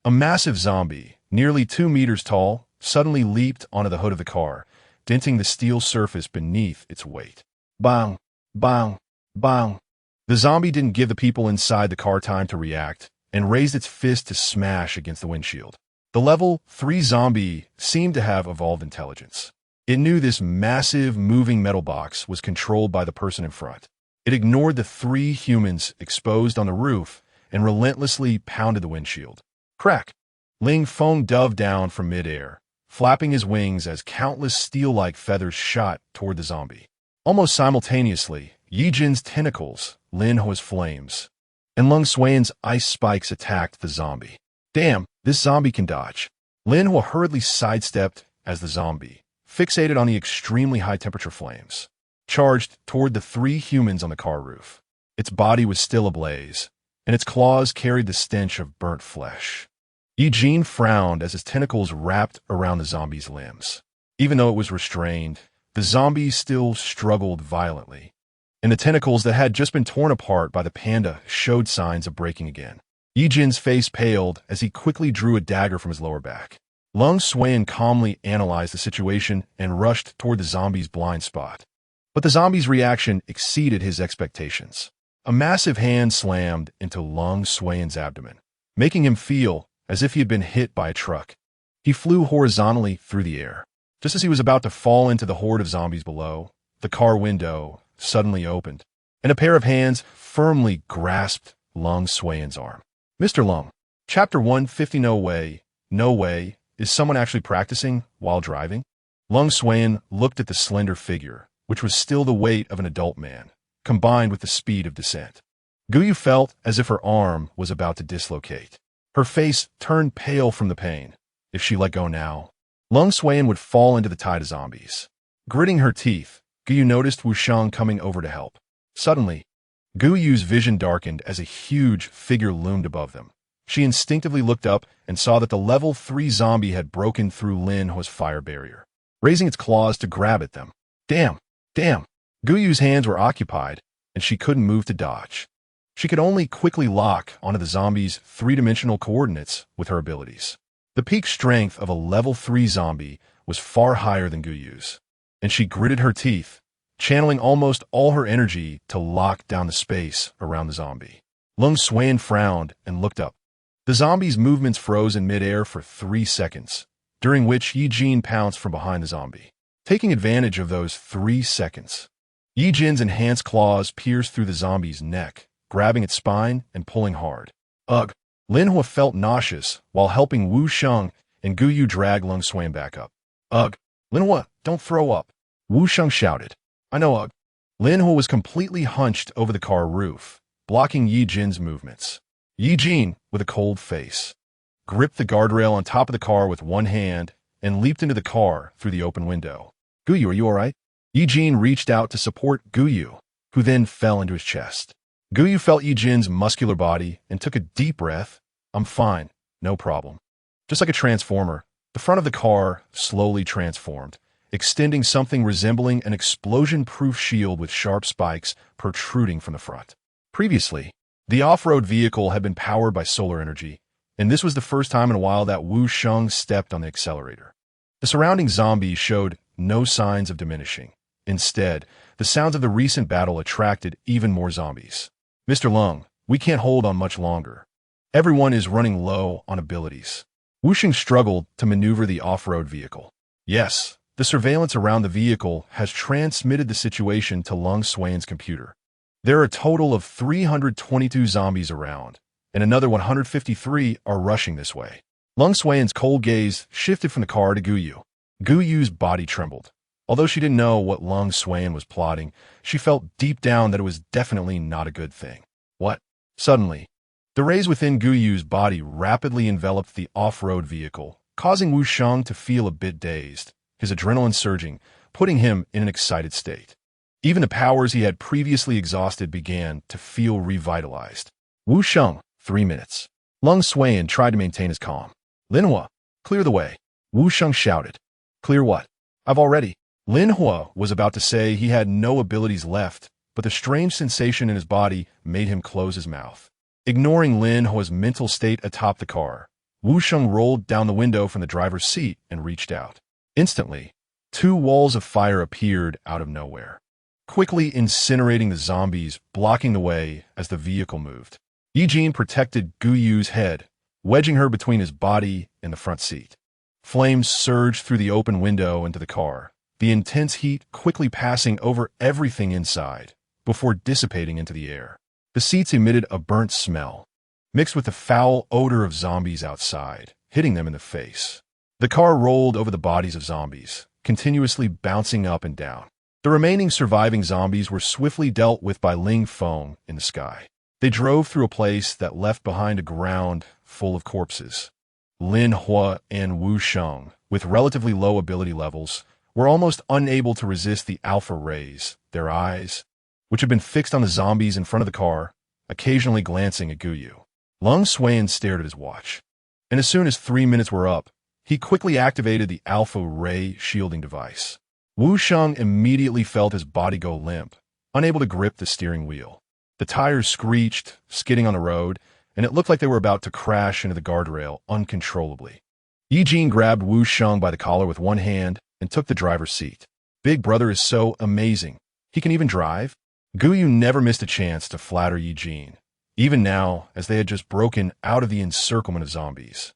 A massive zombie, nearly 2 meters tall, suddenly leaped onto the hood of the car, denting the steel surface beneath its weight. Bang! Bang! Bang! The zombie didn't give the people inside the car time to react, and raised its fist to smash against the windshield. The Level 3 zombie seemed to have evolved intelligence. It knew this massive, moving metal box was controlled by the person in front. It ignored the 3 humans exposed on the roof and relentlessly pounded the windshield. Crack! Ling Feng dove down from midair, flapping his wings as countless steel-like feathers shot toward the zombie. Almost simultaneously, Ye Jin's tentacles, Lin Hua's flames, and Lung Suan's ice spikes attacked the zombie. "Damn, this zombie can dodge." Lin Hua hurriedly sidestepped as the zombie, fixated on the extremely high-temperature flames, charged toward the 3 humans on the car roof. Its body was still ablaze, and its claws carried the stench of burnt flesh. Ye Jin frowned as his tentacles wrapped around the zombie's limbs. Even though it was restrained, the zombie still struggled violently, and the tentacles that had just been torn apart by the panda showed signs of breaking again. Ye Jin's face paled as he quickly drew a dagger from his lower back. Lung Suan calmly analyzed the situation and rushed toward the zombie's blind spot. But the zombie's reaction exceeded his expectations. A massive hand slammed into Lung Suan's abdomen, making him feel as if he had been hit by a truck. He flew horizontally through the air. Just as he was about to fall into the horde of zombies below, the car window suddenly opened, and a pair of hands firmly grasped Lung Suan's arm. Mr. Lung. Chapter 150. No way. No way. Is someone actually practicing while driving? Lung Suan looked at the slender figure, which was still the weight of an adult man, combined with the speed of descent. Guyu felt as if her arm was about to dislocate. Her face turned pale from the pain. If she let go now, Lung Suan would fall into the tide of zombies. Gritting her teeth, Guyu noticed Wusheng coming over to help. Suddenly, Guyu's vision darkened as a huge figure loomed above them. She instinctively looked up and saw that the level 3 zombie had broken through Lin Hua's fire barrier, raising its claws to grab at them. Damn! Damn! Guyu's hands were occupied, and she couldn't move to dodge. She could only quickly lock onto the zombie's 3-dimensional coordinates with her abilities. The peak strength of a level 3 zombie was far higher than Guyu's, and she gritted her teeth, channeling almost all her energy to lock down the space around the zombie. Lung Suan frowned and looked up. The zombie's movements froze in midair for 3 seconds, during which Ye Jin pounced from behind the zombie. Taking advantage of those 3 seconds, Ye Jin's enhanced claws pierced through the zombie's neck, grabbing its spine and pulling hard. Ugh! Lin Hua felt nauseous while helping Wu Sheng and Guyu drag Lung Suan back up. Ugh! Lin Hua, don't throw up! Wu Sheng shouted. I know, ugh. Lin Hua was completely hunched over the car roof, blocking Ye Jin's movements. Ye Jin, with a cold face, gripped the guardrail on top of the car with one hand and leaped into the car through the open window. Guyu, are you all right? Ye Jin reached out to support Guyu, who then fell into his chest. Guyu felt Ye Jin's muscular body and took a deep breath. I'm fine, no problem. Just like a transformer, the front of the car slowly transformed, extending something resembling an explosion-proof shield with sharp spikes protruding from the front. Previously, the off-road vehicle had been powered by solar energy, and this was the first time in a while that Wu Sheng stepped on the accelerator. The surrounding zombies showed no signs of diminishing. Instead, the sounds of the recent battle attracted even more zombies. Mr. Lung, we can't hold on much longer. Everyone is running low on abilities. Wu Sheng struggled to maneuver the off-road vehicle. Yes, the surveillance around the vehicle has transmitted the situation to Lung Suan's computer. There are a total of 322 zombies around, and another 153 are rushing this way. Lung Suan's cold gaze shifted from the car to Guyu. Guyu's body trembled. Although she didn't know what Lung Suan was plotting, she felt deep down that it was definitely not a good thing. What? Suddenly, the rays within Guyu's body rapidly enveloped the off-road vehicle, causing Wu Sheng to feel a bit dazed, his adrenaline surging, putting him in an excited state. Even the powers he had previously exhausted began to feel revitalized. Wu Sheng, 3 minutes. Lung Suan tried to maintain his calm. Lin Hua, clear the way. Wu Sheng shouted. Clear what? I've already. Lin Hua was about to say he had no abilities left, but the strange sensation in his body made him close his mouth. Ignoring Lin Hua's mental state atop the car, Wu Sheng rolled down the window from the driver's seat and reached out. Instantly, 2 walls of fire appeared out of nowhere, quickly incinerating the zombies, blocking the way as the vehicle moved. Ye Jin protected Guyu's head, wedging her between his body and the front seat. Flames surged through the open window into the car, the intense heat quickly passing over everything inside, before dissipating into the air. The seats emitted a burnt smell, mixed with the foul odor of zombies outside, hitting them in the face. The car rolled over the bodies of zombies, continuously bouncing up and down. The remaining surviving zombies were swiftly dealt with by Ling Feng in the sky. They drove through a place that left behind a ground full of corpses. Lin Hua and Wu Sheng, with relatively low ability levels, were almost unable to resist the alpha rays, their eyes, which had been fixed on the zombies in front of the car, occasionally glancing at Guyu. Lung Suan stared at his watch, and as soon as 3 minutes were up, he quickly activated the alpha ray shielding device. Wu Sheng immediately felt his body go limp, unable to grip the steering wheel. The tires screeched, skidding on the road, and it looked like they were about to crash into the guardrail uncontrollably. Ye Jin grabbed Wu Sheng by the collar with one hand and took the driver's seat. Big brother is so amazing. He can even drive? Guyu never missed a chance to flatter Ye Jin, even now as they had just broken out of the encirclement of zombies,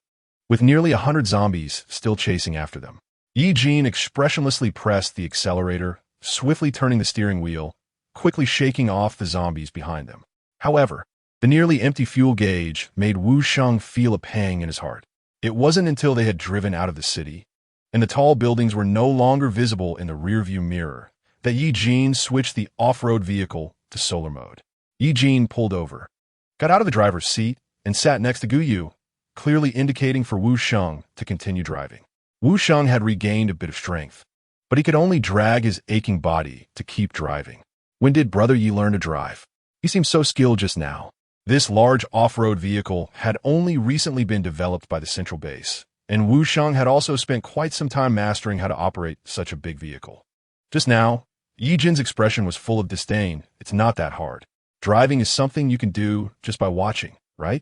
with nearly 100 zombies still chasing after them. Ye Jin expressionlessly pressed the accelerator, swiftly turning the steering wheel, quickly shaking off the zombies behind them. However, The nearly empty fuel gauge made Wu Sheng feel a pang in his heart. It wasn't until they had driven out of the city, and the tall buildings were no longer visible in the rearview mirror, that Ye Jin switched the off-road vehicle to solar mode. Ye Jin pulled over, got out of the driver's seat, and sat next to Guyu, clearly indicating for Wu Sheng to continue driving. Wu Sheng had regained a bit of strength, but he could only drag his aching body to keep driving. When did Brother Yi learn to drive? He seemed so skilled just now. This large off-road vehicle had only recently been developed by the central base, and Wu Sheng had also spent quite some time mastering how to operate such a big vehicle. Just now, Ye Jin's expression was full of disdain. It's not that hard. Driving is something you can do just by watching, right?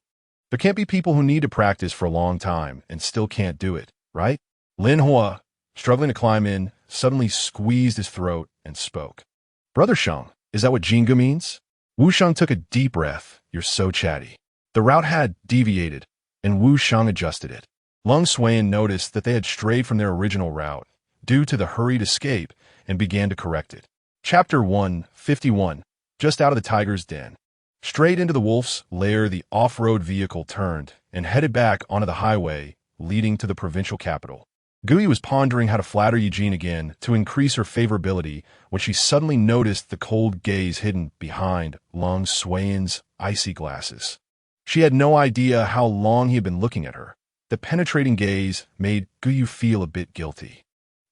There can't be people who need to practice for a long time and still can't do it, right? Lin Hua, struggling to climb in, suddenly squeezed his throat and spoke. Brother Sheng, is that what Jingu means? Wu Sheng took a deep breath. You're so chatty. The route had deviated, and Wu Sheng adjusted it. Lung Suan noticed that they had strayed from their original route due to the hurried escape and began to correct it. Chapter 151. Just out of the tiger's den. Straight into the wolf's lair, the off-road vehicle turned and headed back onto the highway leading to the provincial capital. Guyu was pondering how to flatter Ye Jin again to increase her favorability when she suddenly noticed the cold gaze hidden behind Lung Suan's icy glasses. She had no idea how long he had been looking at her. The penetrating gaze made Guyu feel a bit guilty.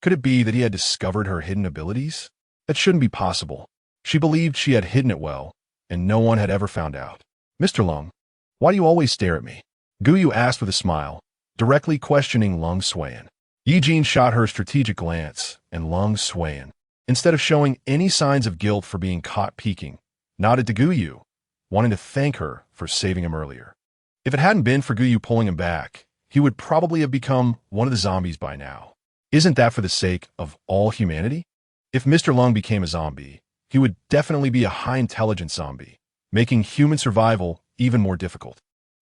Could it be that he had discovered her hidden abilities? That shouldn't be possible. She believed she had hidden it well, and no one had ever found out. Mr. Lung, why do you always stare at me? Guyu asked with a smile, directly questioning Lung Suan. Ye Jin shot her a strategic glance, and Lung Suan, instead of showing any signs of guilt for being caught peeking, nodded to Guyu, wanting to thank her for saving him earlier. If it hadn't been for Guyu pulling him back, he would probably have become one of the zombies by now. Isn't that for the sake of all humanity? If Mr. Lung became a zombie, he would definitely be a high-intelligence zombie, making human survival even more difficult.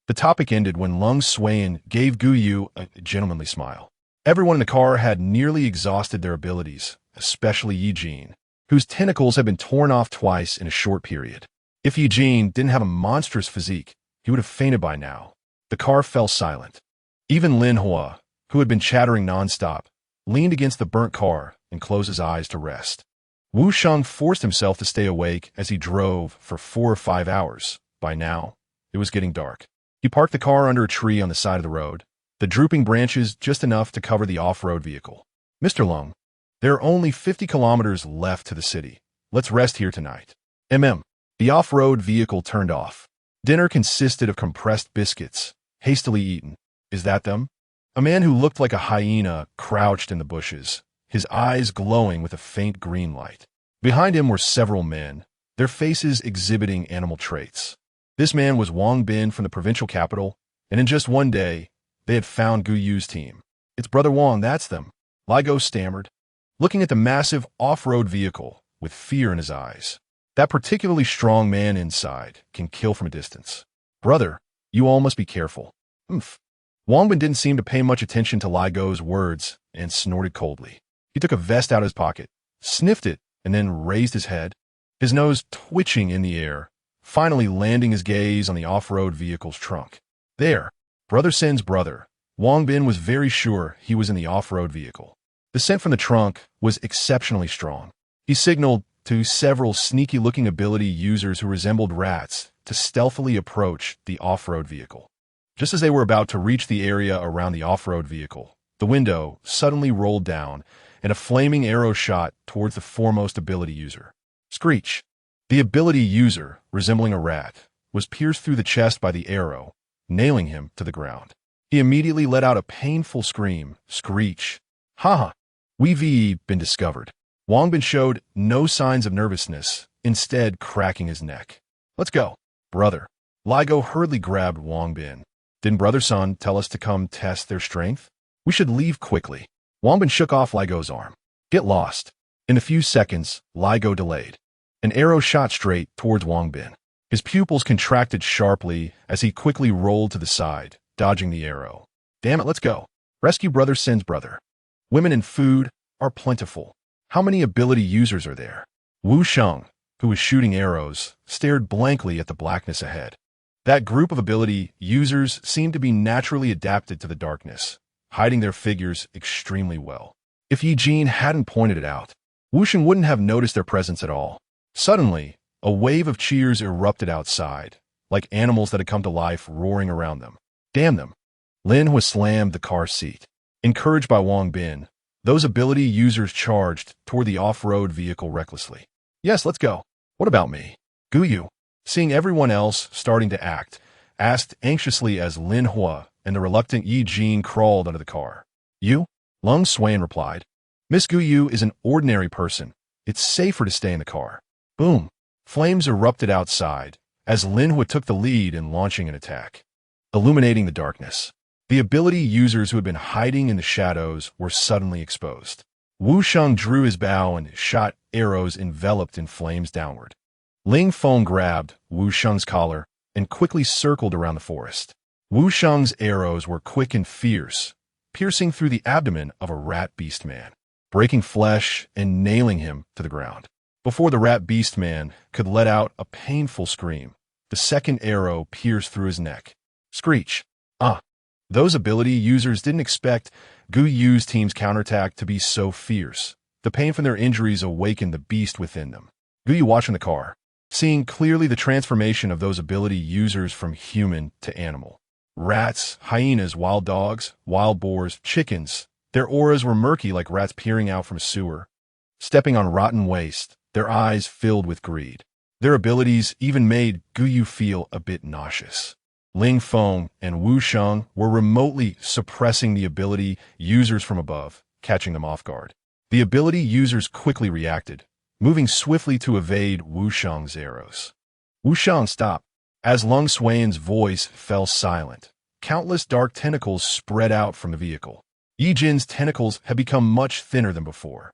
The topic ended when Lung Suan gave Guyu a gentlemanly smile. Everyone in the car had nearly exhausted their abilities, especially Ye Jin, whose tentacles had been torn off twice in a short period. If Ye Jin didn't have a monstrous physique, he would have fainted by now. The car fell silent. Even Lin Hua, who had been chattering nonstop, leaned against the burnt car and closed his eyes to rest. Wu Sheng forced himself to stay awake as he drove for 4 or 5 hours. By now, it was getting dark. He parked the car under a tree on the side of the road, the drooping branches just enough to cover the off-road vehicle. Mr. Lung, there are only 50 kilometers left to the city. Let's rest here tonight. The off-road vehicle turned off. Dinner consisted of compressed biscuits, hastily eaten. Is that them? A man who looked like a hyena crouched in the bushes, his eyes glowing with a faint green light. Behind him were several men, their faces exhibiting animal traits. This man was Wang Bin from the provincial capital, and in just one day, they had found Guyu's team. It's Brother Wang, that's them. Ligo stammered, looking at the massive off-road vehicle with fear in his eyes. That particularly strong man inside can kill from a distance. Brother, you all must be careful. Wang Bin didn't seem to pay much attention to Ligo's words and snorted coldly. He took a vest out of his pocket, sniffed it, and then raised his head, his nose twitching in the air, finally landing his gaze on the off-road vehicle's trunk. There, Brother Sin's brother. Wang Bin was very sure he was in the off-road vehicle. The scent from the trunk was exceptionally strong. He signaled to several sneaky-looking ability users who resembled rats to stealthily approach the off-road vehicle. Just as they were about to reach the area around the off-road vehicle, the window suddenly rolled down and a flaming arrow shot towards the foremost ability user. Screech. The ability user, resembling a rat, was pierced through the chest by the arrow, nailing him to the ground. He immediately let out a painful scream. Screech. Ha! We've been discovered. Wang Bin showed no signs of nervousness, instead cracking his neck. Let's go, brother. Ligo hurriedly grabbed Wang Bin. Didn't Brother Sun tell us to come test their strength? We should leave quickly. Wang Bin shook off Ligo's arm. Get lost. In a few seconds, Ligo delayed. An arrow shot straight towards Wang Bin. His pupils contracted sharply as he quickly rolled to the side, dodging the arrow. Damn it, let's go. Rescue Brother Sin's brother. Women and food are plentiful. How many ability users are there? Wu Sheng, who was shooting arrows, stared blankly at the blackness ahead. That group of ability users seemed to be naturally adapted to the darkness, hiding their figures extremely well. If Ye Jin hadn't pointed it out, Wuxian wouldn't have noticed their presence at all. Suddenly, a wave of cheers erupted outside, like animals that had come to life roaring around them. Damn them! Lin Hua slammed the car seat. Encouraged by Wang Bin, those ability users charged toward the off-road vehicle recklessly. Yes, let's go. What about me? Guyu, seeing everyone else starting to act, asked anxiously as Lin Hua and the reluctant Ye Jin crawled under the car. You? Lung Swain replied. Miss Guyu is an ordinary person. It's safer to stay in the car. Boom. Flames erupted outside as Lin Hua took the lead in launching an attack, illuminating the darkness. The ability users who had been hiding in the shadows were suddenly exposed. Wu Sheng drew his bow and shot arrows enveloped in flames downward. Ling Feng grabbed Wu Sheng's collar and quickly circled around the forest. Wu Sheng's arrows were quick and fierce, piercing through the abdomen of a rat beast man, breaking flesh and nailing him to the ground. Before the rat beast man could let out a painful scream, the second arrow pierced through his neck. Screech. Those ability users didn't expect Guyu's team's counterattack to be so fierce. The pain from their injuries awakened the beast within them. Guyu watched in the car, seeing clearly the transformation of those ability users from human to animal. Rats, hyenas, wild dogs, wild boars, chickens. Their auras were murky like rats peering out from a sewer. Stepping on rotten waste, their eyes filled with greed. Their abilities even made Guyu feel a bit nauseous. Ling Feng and Wu Sheng were remotely suppressing the ability users from above, catching them off guard. The ability users quickly reacted, moving swiftly to evade Wu Sheng's arrows. Wu Sheng stopped. As Lung Swain's voice fell silent, countless dark tentacles spread out from the vehicle. Ye Jin's tentacles had become much thinner than before,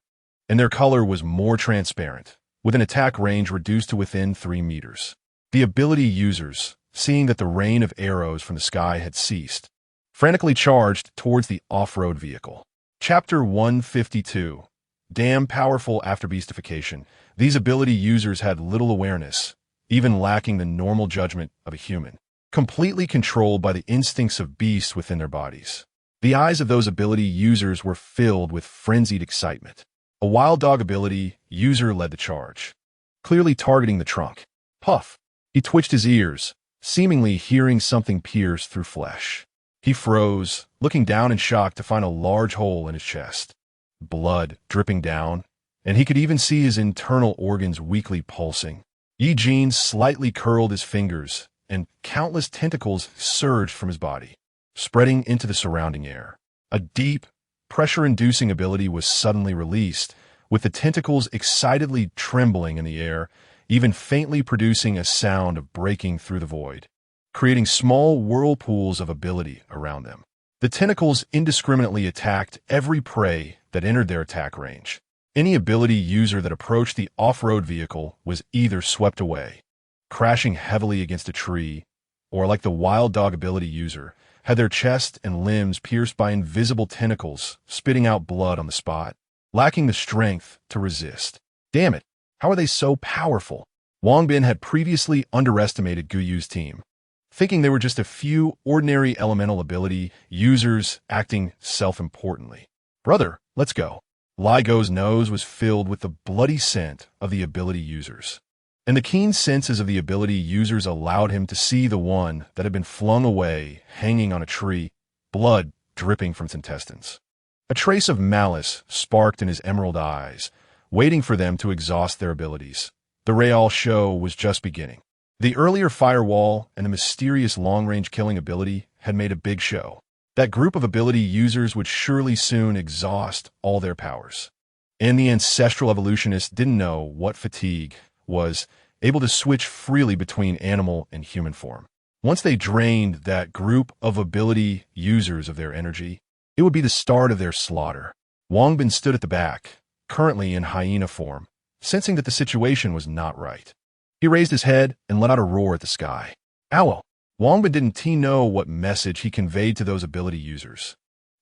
and their color was more transparent, with an attack range reduced to within 3 meters. The ability users, seeing that the rain of arrows from the sky had ceased, frantically charged towards the off-road vehicle. Chapter 152. Damn powerful after beastification. These ability users had little awareness, even lacking the normal judgment of a human, completely controlled by the instincts of beasts within their bodies. The eyes of those ability users were filled with frenzied excitement. A wild dog ability user led the charge, clearly targeting the trunk. Puff! He twitched his ears, seemingly hearing something pierce through flesh. He froze, looking down in shock to find a large hole in his chest. Blood dripping down, and he could even see his internal organs weakly pulsing. Ye Jin slightly curled his fingers, and countless tentacles surged from his body, spreading into the surrounding air. A deep, pressure-inducing ability was suddenly released, with the tentacles excitedly trembling in the air, even faintly producing a sound of breaking through the void, creating small whirlpools of ability around them. The tentacles indiscriminately attacked every prey that entered their attack range. Any ability user that approached the off-road vehicle was either swept away, crashing heavily against a tree, or like the wild dog ability user, had their chest and limbs pierced by invisible tentacles, spitting out blood on the spot, lacking the strength to resist. Damn it! How are they so powerful? Wang Bin had previously underestimated Guyu's team, thinking they were just a few ordinary elemental ability users acting self-importantly. Brother, let's go. Li Go's nose was filled with the bloody scent of the ability users, and the keen senses of the ability users allowed him to see the one that had been flung away, hanging on a tree, blood dripping from its intestines. A trace of malice sparked in his emerald eyes, waiting for them to exhaust their abilities. The Real show was just beginning. The earlier firewall and the mysterious long-range killing ability had made a big show. That group of ability users would surely soon exhaust all their powers. And the ancestral evolutionists didn't know what fatigue was, able to switch freely between animal and human form. Once they drained that group of ability users of their energy, it would be the start of their slaughter. Wang Bin stood at the back, currently in hyena form, sensing that the situation was not right. He raised his head and let out a roar at the sky. Ow! Wang Bin didn't know what message he conveyed to those ability users.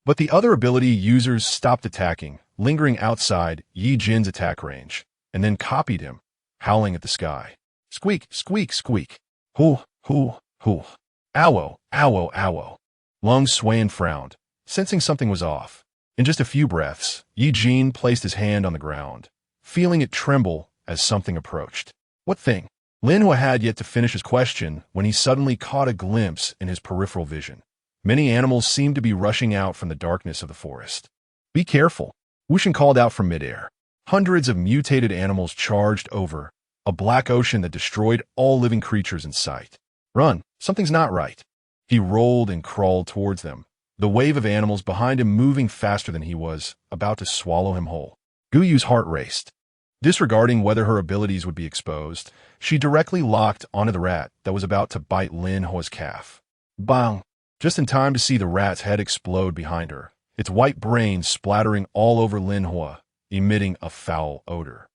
But the other ability users stopped attacking, lingering outside Ye Jin's attack range, and then copied him, howling at the sky. Squeak, squeak, squeak. Hoo, hoo, Hoo. Owo, owo, owo. Lung Swain frowned, sensing something was off. In just a few breaths, Ye Jin placed his hand on the ground, feeling it tremble as something approached. What thing? Lin Hua had yet to finish his question when he suddenly caught a glimpse in his peripheral vision. Many animals seemed to be rushing out from the darkness of the forest. Be careful, Wushan called out from midair. Hundreds of mutated animals charged over, a black ocean that destroyed all living creatures in sight. Run, something's not right. He rolled and crawled towards them, the wave of animals behind him moving faster than he was, about to swallow him whole. Guyu's heart raced. Disregarding whether her abilities would be exposed, she directly locked onto the rat that was about to bite Lin Hua's calf. Bang! Just in time to see the rat's head explode behind her, its white brain splattering all over Lin Hua, emitting a foul odor.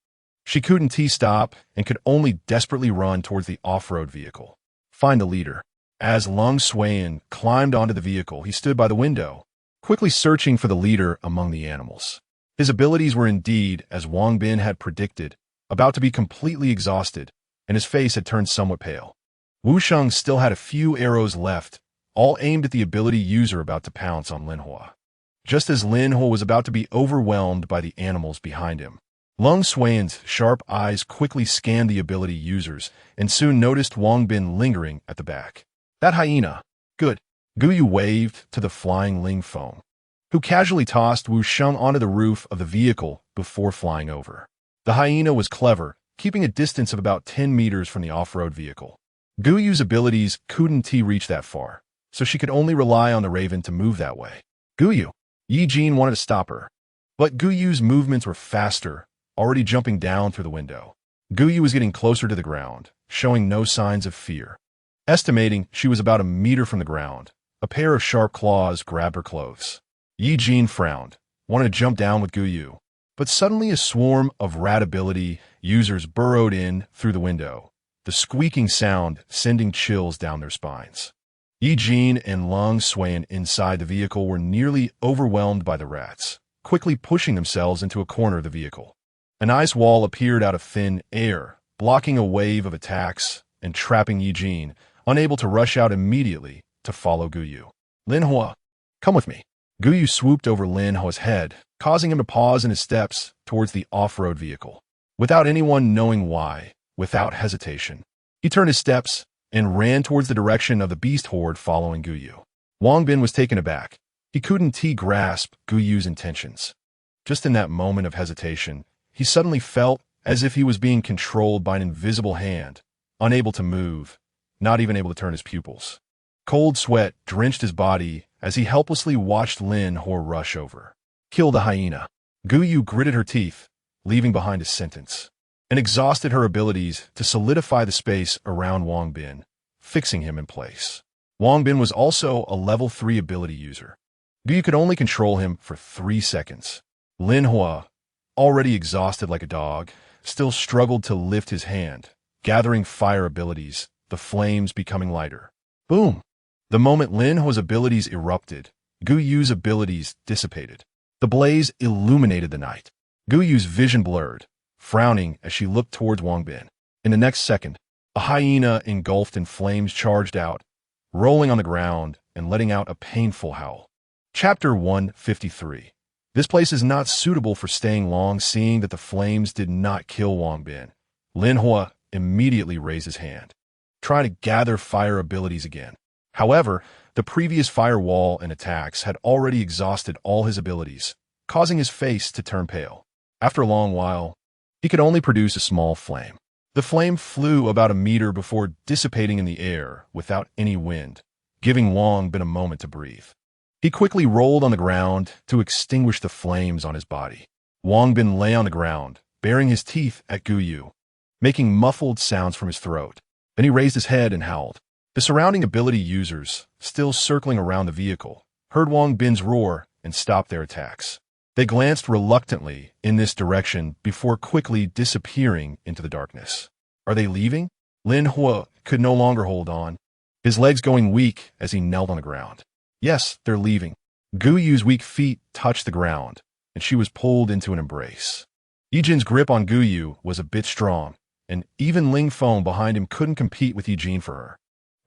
She couldn't stop and could only desperately run towards the off-road vehicle. Find the leader. As Lung Swain climbed onto the vehicle, he stood by the window, quickly searching for the leader among the animals. His abilities were indeed, as Wang Bin had predicted, about to be completely exhausted, and his face had turned somewhat pale. Wu Sheng still had a few arrows left, all aimed at the ability user about to pounce on Lin Hua. Just as Lin Hua was about to be overwhelmed by the animals behind him, Lung Swain's sharp eyes quickly scanned the ability users and soon noticed Wang Bin lingering at the back. That hyena. Good. Guyu waved to the flying Ling Feng, who casually tossed Wu Sheng onto the roof of the vehicle before flying over. The hyena was clever, keeping a distance of about 10 meters from the off-road vehicle. Guyu's abilities couldn't reach that far, so she could only rely on the raven to move that way. Guyu. Ye Jin wanted to stop her, but Guyu's movements were faster, already jumping down through the window. Guyu was getting closer to the ground, showing no signs of fear. Estimating she was about a meter from the ground, a pair of sharp claws grabbed her clothes. Ye Jin frowned, wanted to jump down with Guyu, but suddenly a swarm of rat ability users burrowed in through the window, the squeaking sound sending chills down their spines. Ye Jin and Lung Swain inside the vehicle were nearly overwhelmed by the rats, quickly pushing themselves into a corner of the vehicle. An ice wall appeared out of thin air, blocking a wave of attacks and trapping Ye Jin, unable to rush out immediately to follow Guyu. Lin Hua, come with me. Guyu swooped over Lin Hua's head, causing him to pause in his steps towards the off-road vehicle. Without anyone knowing why, without hesitation, he turned his steps and ran towards the direction of the beast horde following Guyu. Wang Bin was taken aback. He couldn't grasp Guyu's intentions. Just in that moment of hesitation, he suddenly felt as if he was being controlled by an invisible hand, unable to move, not even able to turn his pupils. Cold sweat drenched his body as he helplessly watched Lin Hua rush over. Kill the hyena. Guyu gritted her teeth, leaving behind a sentence, and exhausted her abilities to solidify the space around Wang Bin, fixing him in place. Wang Bin was also a level 3 ability user. Guyu could only control him for 3 seconds. Lin Hua, already exhausted like a dog, still struggled to lift his hand, gathering fire abilities, the flames becoming lighter. Boom! The moment Lin Hua's abilities erupted, Guyu's abilities dissipated. The blaze illuminated the night. Guyu's vision blurred, frowning as she looked towards Wang Bin. In the next second, a hyena engulfed in flames charged out, rolling on the ground and letting out a painful howl. Chapter 153. This place is not suitable for staying long. Seeing that the flames did not kill Wang Bin, Lin Hua immediately raised his hand, trying to gather fire abilities again. However, the previous firewall and attacks had already exhausted all his abilities, causing his face to turn pale. After a long while, he could only produce a small flame. The flame flew about a meter before dissipating in the air without any wind, giving Wang Bin a moment to breathe. He quickly rolled on the ground to extinguish the flames on his body. Wang Bin lay on the ground, baring his teeth at Guyu, making muffled sounds from his throat. Then he raised his head and howled. The surrounding ability users, still circling around the vehicle, heard Wang Bin's roar and stopped their attacks. They glanced reluctantly in this direction before quickly disappearing into the darkness. Are they leaving? Lin Hua could no longer hold on, his legs going weak as he knelt on the ground. Yes, they're leaving. Guyu's weak feet touched the ground, and she was pulled into an embrace. Ye Jin's grip on Guyu was a bit strong, and even Ling Feng behind him couldn't compete with Ye Jin for her.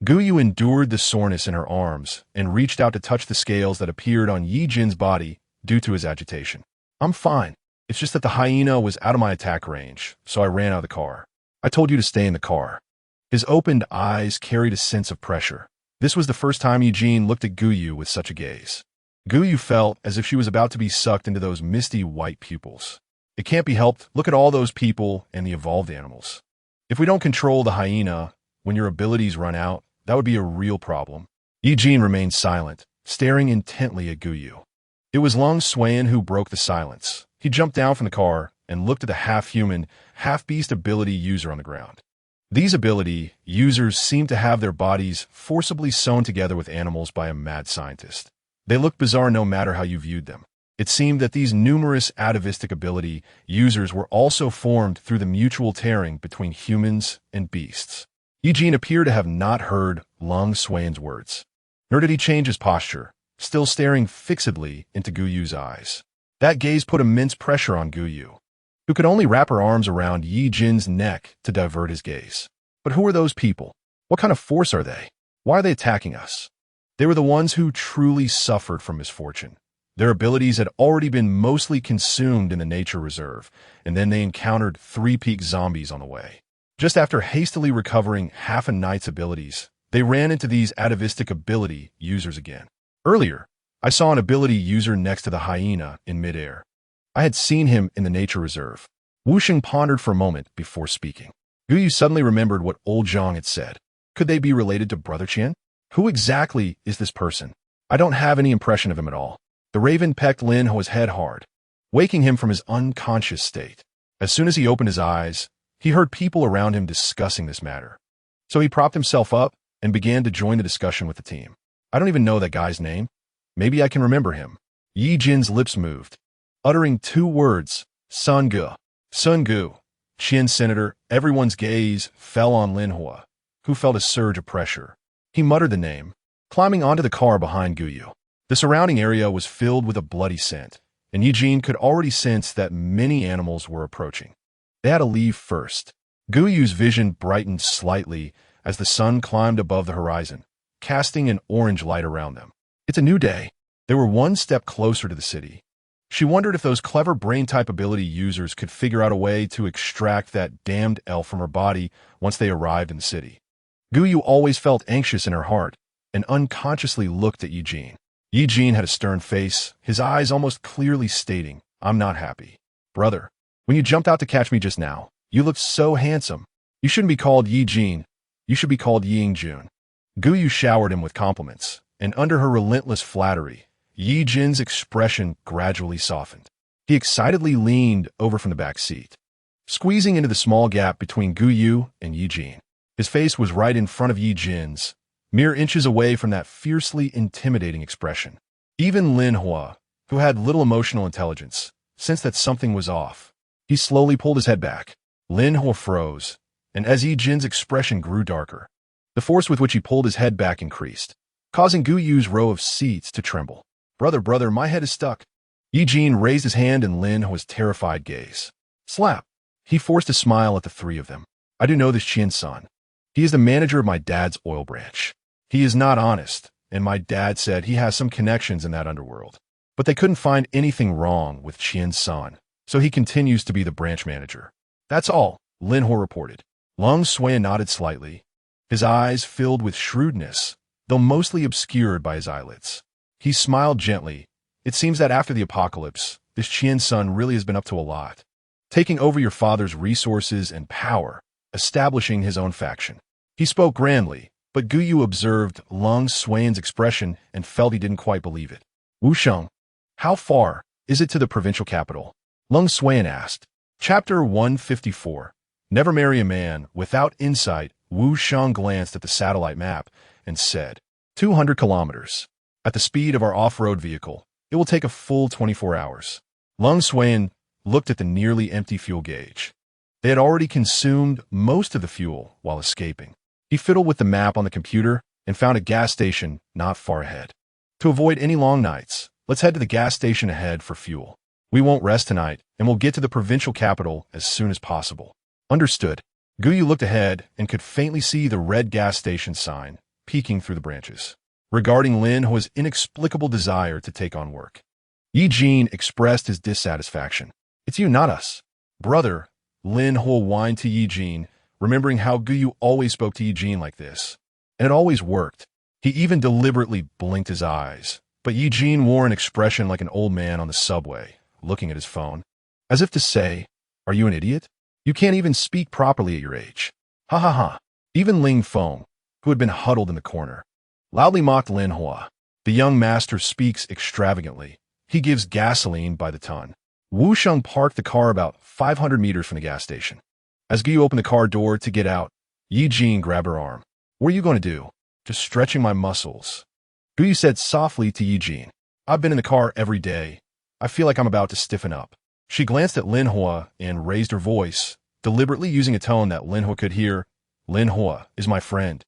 Guyu endured the soreness in her arms and reached out to touch the scales that appeared on Ye Jin's body due to his agitation. I'm fine. It's just that the hyena was out of my attack range, so I ran out of the car. I told you to stay in the car. His opened eyes carried a sense of pressure. This was the first time Ye Jin looked at Guyu with such a gaze. Guyu felt as if she was about to be sucked into those misty white pupils. It can't be helped. Look at all those people and the evolved animals. If we don't control the hyena when your abilities run out, that would be a real problem. Ye Jin remained silent, staring intently at Guyu. It was Long Swain who broke the silence. He jumped down from the car and looked at the half-human, half-beast ability user on the ground. These ability users seemed to have their bodies forcibly sewn together with animals by a mad scientist. They looked bizarre no matter how you viewed them. It seemed that these numerous atavistic ability users were also formed through the mutual tearing between humans and beasts. Ye Jin appeared to have not heard Long Swain's words. Nor did he change his posture, still staring fixedly into Guyu's eyes. That gaze put immense pressure on Guyu, who could only wrap her arms around Ye Jin's neck to divert his gaze. But who are those people? What kind of force are they? Why are they attacking us? They were the ones who truly suffered from misfortune. Their abilities had already been mostly consumed in the nature reserve, and then they encountered three-peak zombies on the way. Just after hastily recovering half a night's abilities, they ran into these atavistic ability users again. Earlier, I saw an ability user next to the hyena in midair. I had seen him in the nature reserve. Wu Sheng pondered for a moment before speaking. Guyu suddenly remembered what old Zhang had said. Could they be related to Brother Qian? Who exactly is this person? I don't have any impression of him at all. The raven pecked Lin Ho's head hard, waking him from his unconscious state. As soon as he opened his eyes, he heard people around him discussing this matter. So he propped himself up and began to join the discussion with the team. I don't even know that guy's name. Maybe I can remember him. Ye Jin's lips moved, uttering two words, Sun Gu. Sun Gu. Qian Senator, everyone's gaze fell on Lin Ho, who felt a surge of pressure. He muttered the name, climbing onto the car behind Guyu. The surrounding area was filled with a bloody scent, and Ye Jin could already sense that many animals were approaching. They had to leave first. Guyu's vision brightened slightly as the sun climbed above the horizon, casting an orange light around them. It's a new day. They were one step closer to the city. She wondered if those clever brain-type ability users could figure out a way to extract that damned elf from her body once they arrived in the city. Guyu always felt anxious in her heart and unconsciously looked at Ye Jin. Ye Jin had a stern face, his eyes almost clearly stating, I'm not happy. Brother, when you jumped out to catch me just now, you looked so handsome. You shouldn't be called Ye Jin. You should be called Ying Jun. Guyu showered him with compliments, and under her relentless flattery, Ye Jin's expression gradually softened. He excitedly leaned over from the back seat, squeezing into the small gap between Guyu and Ye Jin. His face was right in front of Ye Jin's, mere inches away from that fiercely intimidating expression. Even Lin Ho, who had little emotional intelligence, sensed that something was off. He slowly pulled his head back. Lin Ho froze, and as Ye Jin's expression grew darker, the force with which he pulled his head back increased, causing Guyu's row of seats to tremble. Brother, my head is stuck. Ye Jin raised his hand in Lin Ho's terrified gaze. Slap. He forced a smile at the three of them. I do know this Qian-san. He is the manager of my dad's oil branch. He is not honest, and my dad said he has some connections in that underworld. But they couldn't find anything wrong with Qian-san, so he continues to be the branch manager. That's all, Lin Ho reported. Long Swain nodded slightly, his eyes filled with shrewdness, though mostly obscured by his eyelids. He smiled gently. It seems that after the apocalypse, this Qian-san really has been up to a lot, taking over your father's resources and power, establishing his own faction. He spoke grandly, but Guyu observed Long Swain's expression and felt he didn't quite believe it. Wu Sheng, how far is it to the provincial capital? Long Swain asked. Chapter 154. Never marry a man without insight. Wu Sheng glanced at the satellite map and said, 200 kilometers. At the speed of our off-road vehicle, it will take a full 24 hours. Long Swain looked at the nearly empty fuel gauge. They had already consumed most of the fuel while escaping. He fiddled with the map on the computer and found a gas station not far ahead. To avoid any long nights, let's head to the gas station ahead for fuel. We won't rest tonight, and we'll get to the provincial capital as soon as possible. Understood. Guyu looked ahead and could faintly see the red gas station sign peeking through the branches, regarding Lin Hua's inexplicable desire to take on work. Ye Jin expressed his dissatisfaction. "It's you, not us." "Brother," Lin Hua whined to Ye Jin, remembering how Guyu always spoke to Ye Jin like this. And it always worked. He even deliberately blinked his eyes, but Ye Jin wore an expression like an old man on the subway, looking at his phone, as if to say, "Are you an idiot? You can't even speak properly at your age." Ha ha ha. Even Ling Feng, who had been huddled in the corner, loudly mocked Lin Hua. "The young master speaks extravagantly. He gives gasoline by the ton." Wu Sheng parked the car about 500 meters from the gas station. As Guyu opened the car door to get out, Ye Jin grabbed her arm. "What are you going to do?" "Just stretching my muscles." Guyu said softly to Ye Jin, "I've been in the car every day. I feel like I'm about to stiffen up." She glanced at Lin Hua and raised her voice, deliberately using a tone that Lin Hua could hear. "Lin Hua is my friend.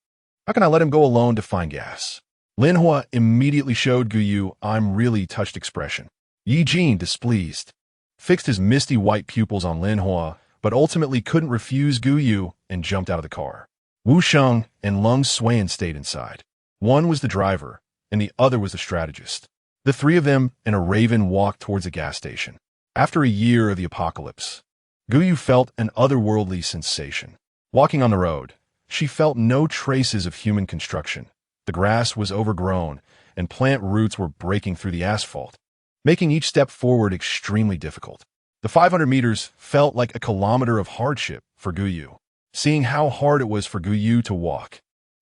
How can I let him go alone to find gas?" Lin Hua immediately showed Guyu "I'm really touched" expression. Ye Jin, displeased, fixed his misty white pupils on Lin Hua, but ultimately couldn't refuse Guyu and jumped out of the car. Wu Sheng and Lung Xuan stayed inside. One was the driver, and the other was the strategist. The three of them and a raven walked towards the gas station. After a year of the apocalypse, Guyu felt an otherworldly sensation. Walking on the road, she felt no traces of human construction. The grass was overgrown, and plant roots were breaking through the asphalt, making each step forward extremely difficult. The 500 meters felt like a kilometer of hardship for Guyu. Seeing how hard it was for Guyu to walk,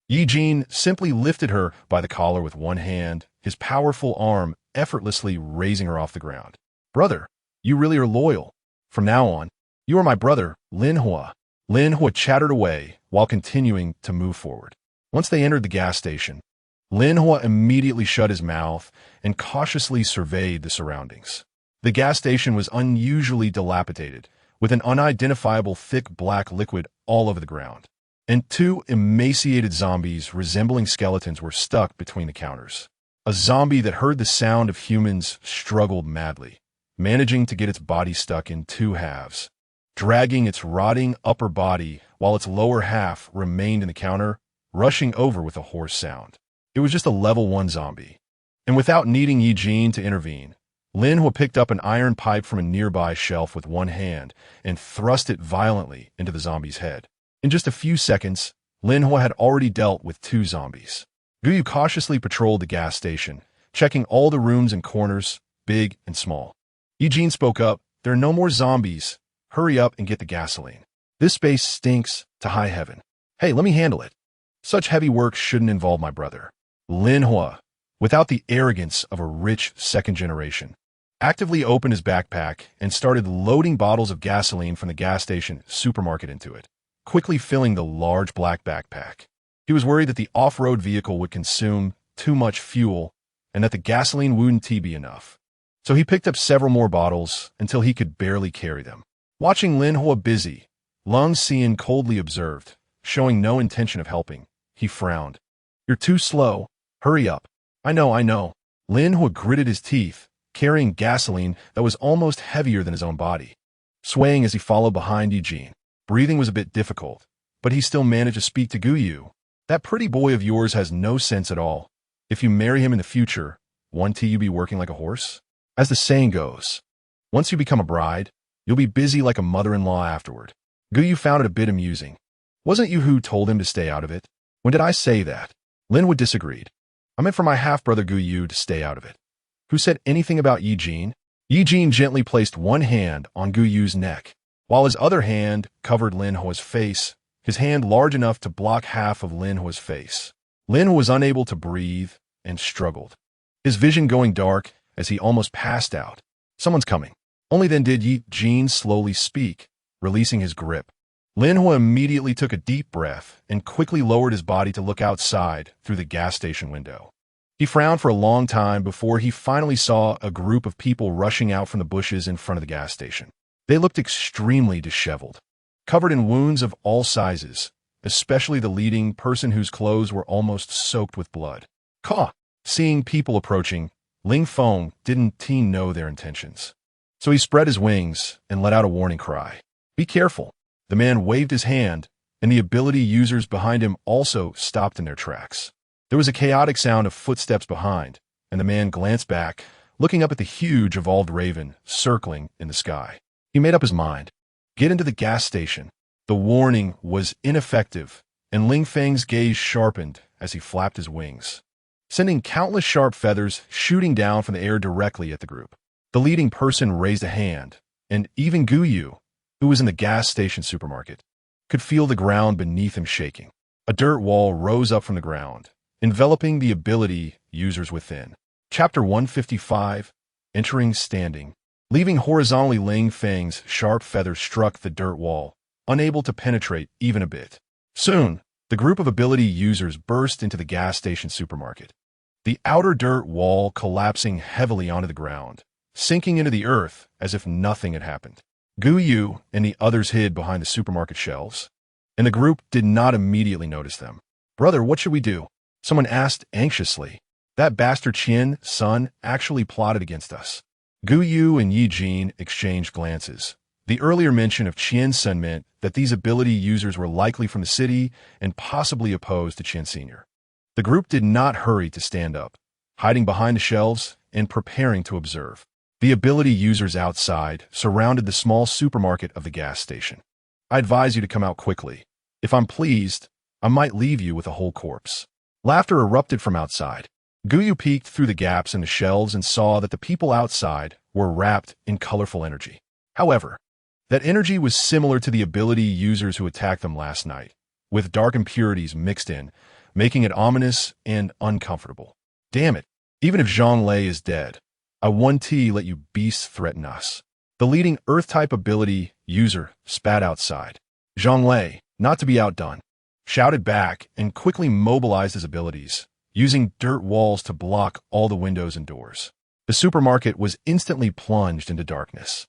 Ye Jin simply lifted her by the collar with one hand, his powerful arm effortlessly raising her off the ground. "Brother, you really are loyal. From now on, you are my brother, Lin Hua." Lin Hua chattered away while continuing to move forward. Once they entered the gas station, Lin Hua immediately shut his mouth and cautiously surveyed the surroundings. The gas station was unusually dilapidated, with an unidentifiable thick black liquid all over the ground, and two emaciated zombies resembling skeletons were stuck between the counters. A zombie that heard the sound of humans struggled madly, managing to get its body stuck in two halves, dragging its rotting upper body while its lower half remained in the counter, rushing over with a hoarse sound. It was just a level 1 zombie. And without needing Ye Jin to intervene, Lin Hua picked up an iron pipe from a nearby shelf with one hand and thrust it violently into the zombie's head. In just a few seconds, Lin Hua had already dealt with 2 zombies. Guyu cautiously patrolled the gas station, checking all the rooms and corners, big and small. Ye Jin spoke up, "There are no more zombies. Hurry up and get the gasoline. This space stinks to high heaven. Hey, let me handle it. Such heavy work shouldn't involve my brother." Lin Hua, without the arrogance of a rich second generation, actively opened his backpack and started loading bottles of gasoline from the gas station supermarket into it, quickly filling the large black backpack. He was worried that the off-road vehicle would consume too much fuel and that the gasoline wouldn't be enough. So he picked up several more bottles until he could barely carry them. Watching Lin Hua busy, Lung Xian coldly observed, showing no intention of helping. He frowned. "You're too slow. Hurry up." I know. Lin Hua gritted his teeth, carrying gasoline that was almost heavier than his own body, swaying as he followed behind Ye Jin. Breathing was a bit difficult, but he still managed to speak to Guyu. "That pretty boy of yours has no sense at all. If you marry him in the future, won't you be working like a horse? As the saying goes, once you become a bride, you'll be busy like a mother-in-law afterward." Guyu found it a bit amusing. "Wasn't you who told him to stay out of it?" "When did I say that?" Lin Hua disagreed. "I meant for my half-brother Guyu to stay out of it." "Who said anything about Ye Jin?" Ye Jin gently placed one hand on Guyu's neck, while his other hand covered Lin Hua's face, his hand large enough to block half of Lin Hua's face. Lin Hua was unable to breathe and struggled, his vision going dark as he almost passed out. "Someone's coming." Only then did Ye Jin slowly speak, releasing his grip. Lin Hua immediately took a deep breath and quickly lowered his body to look outside through the gas station window. He frowned for a long time before he finally saw a group of people rushing out from the bushes in front of the gas station. They looked extremely disheveled, covered in wounds of all sizes, especially the leading person whose clothes were almost soaked with blood. Caw! Seeing people approaching, Ling Feng didn't know their intentions. So he spread his wings and let out a warning cry. "Be careful." The man waved his hand, and the ability users behind him also stopped in their tracks. There was a chaotic sound of footsteps behind, and the man glanced back, looking up at the huge evolved raven circling in the sky. He made up his mind. Get into the gas station. The warning was ineffective, and Ling Feng's gaze sharpened as he flapped his wings, sending countless sharp feathers shooting down from the air directly at the group. The leading person raised a hand, and even Gu Yu, who was in the gas station supermarket, could feel the ground beneath him shaking. A dirt wall rose up from the ground, enveloping the ability users within. Chapter 155, Entering Standing. Leaving horizontally, Ling Feng's sharp feathers struck the dirt wall, unable to penetrate even a bit. Soon, the group of ability users burst into the gas station supermarket, the outer dirt wall collapsing heavily onto the ground, sinking into the earth as if nothing had happened. Gu Yu and the others hid behind the supermarket shelves, and the group did not immediately notice them. "Brother, what should we do?" someone asked anxiously. "That bastard Qian's son actually plotted against us." Gu Yu and Ye Jin exchanged glances. The earlier mention of Qian's son meant that these ability users were likely from the city and possibly opposed to Qian Sr. The group did not hurry to stand up, hiding behind the shelves and preparing to observe. The ability users outside surrounded the small supermarket of the gas station. "I advise you to come out quickly. If I'm pleased, I might leave you with a whole corpse." Laughter erupted from outside. Gu Yu peeked through the gaps in the shelves and saw that the people outside were wrapped in colorful energy. However, that energy was similar to the ability users who attacked them last night, with dark impurities mixed in, making it ominous and uncomfortable. "Damn it, even if Zhang Lei is dead, I won't let you beasts threaten us." The leading Earth-type ability user spat outside. Zhang Lei, not to be outdone, shouted back and quickly mobilized his abilities, using dirt walls to block all the windows and doors. The supermarket was instantly plunged into darkness.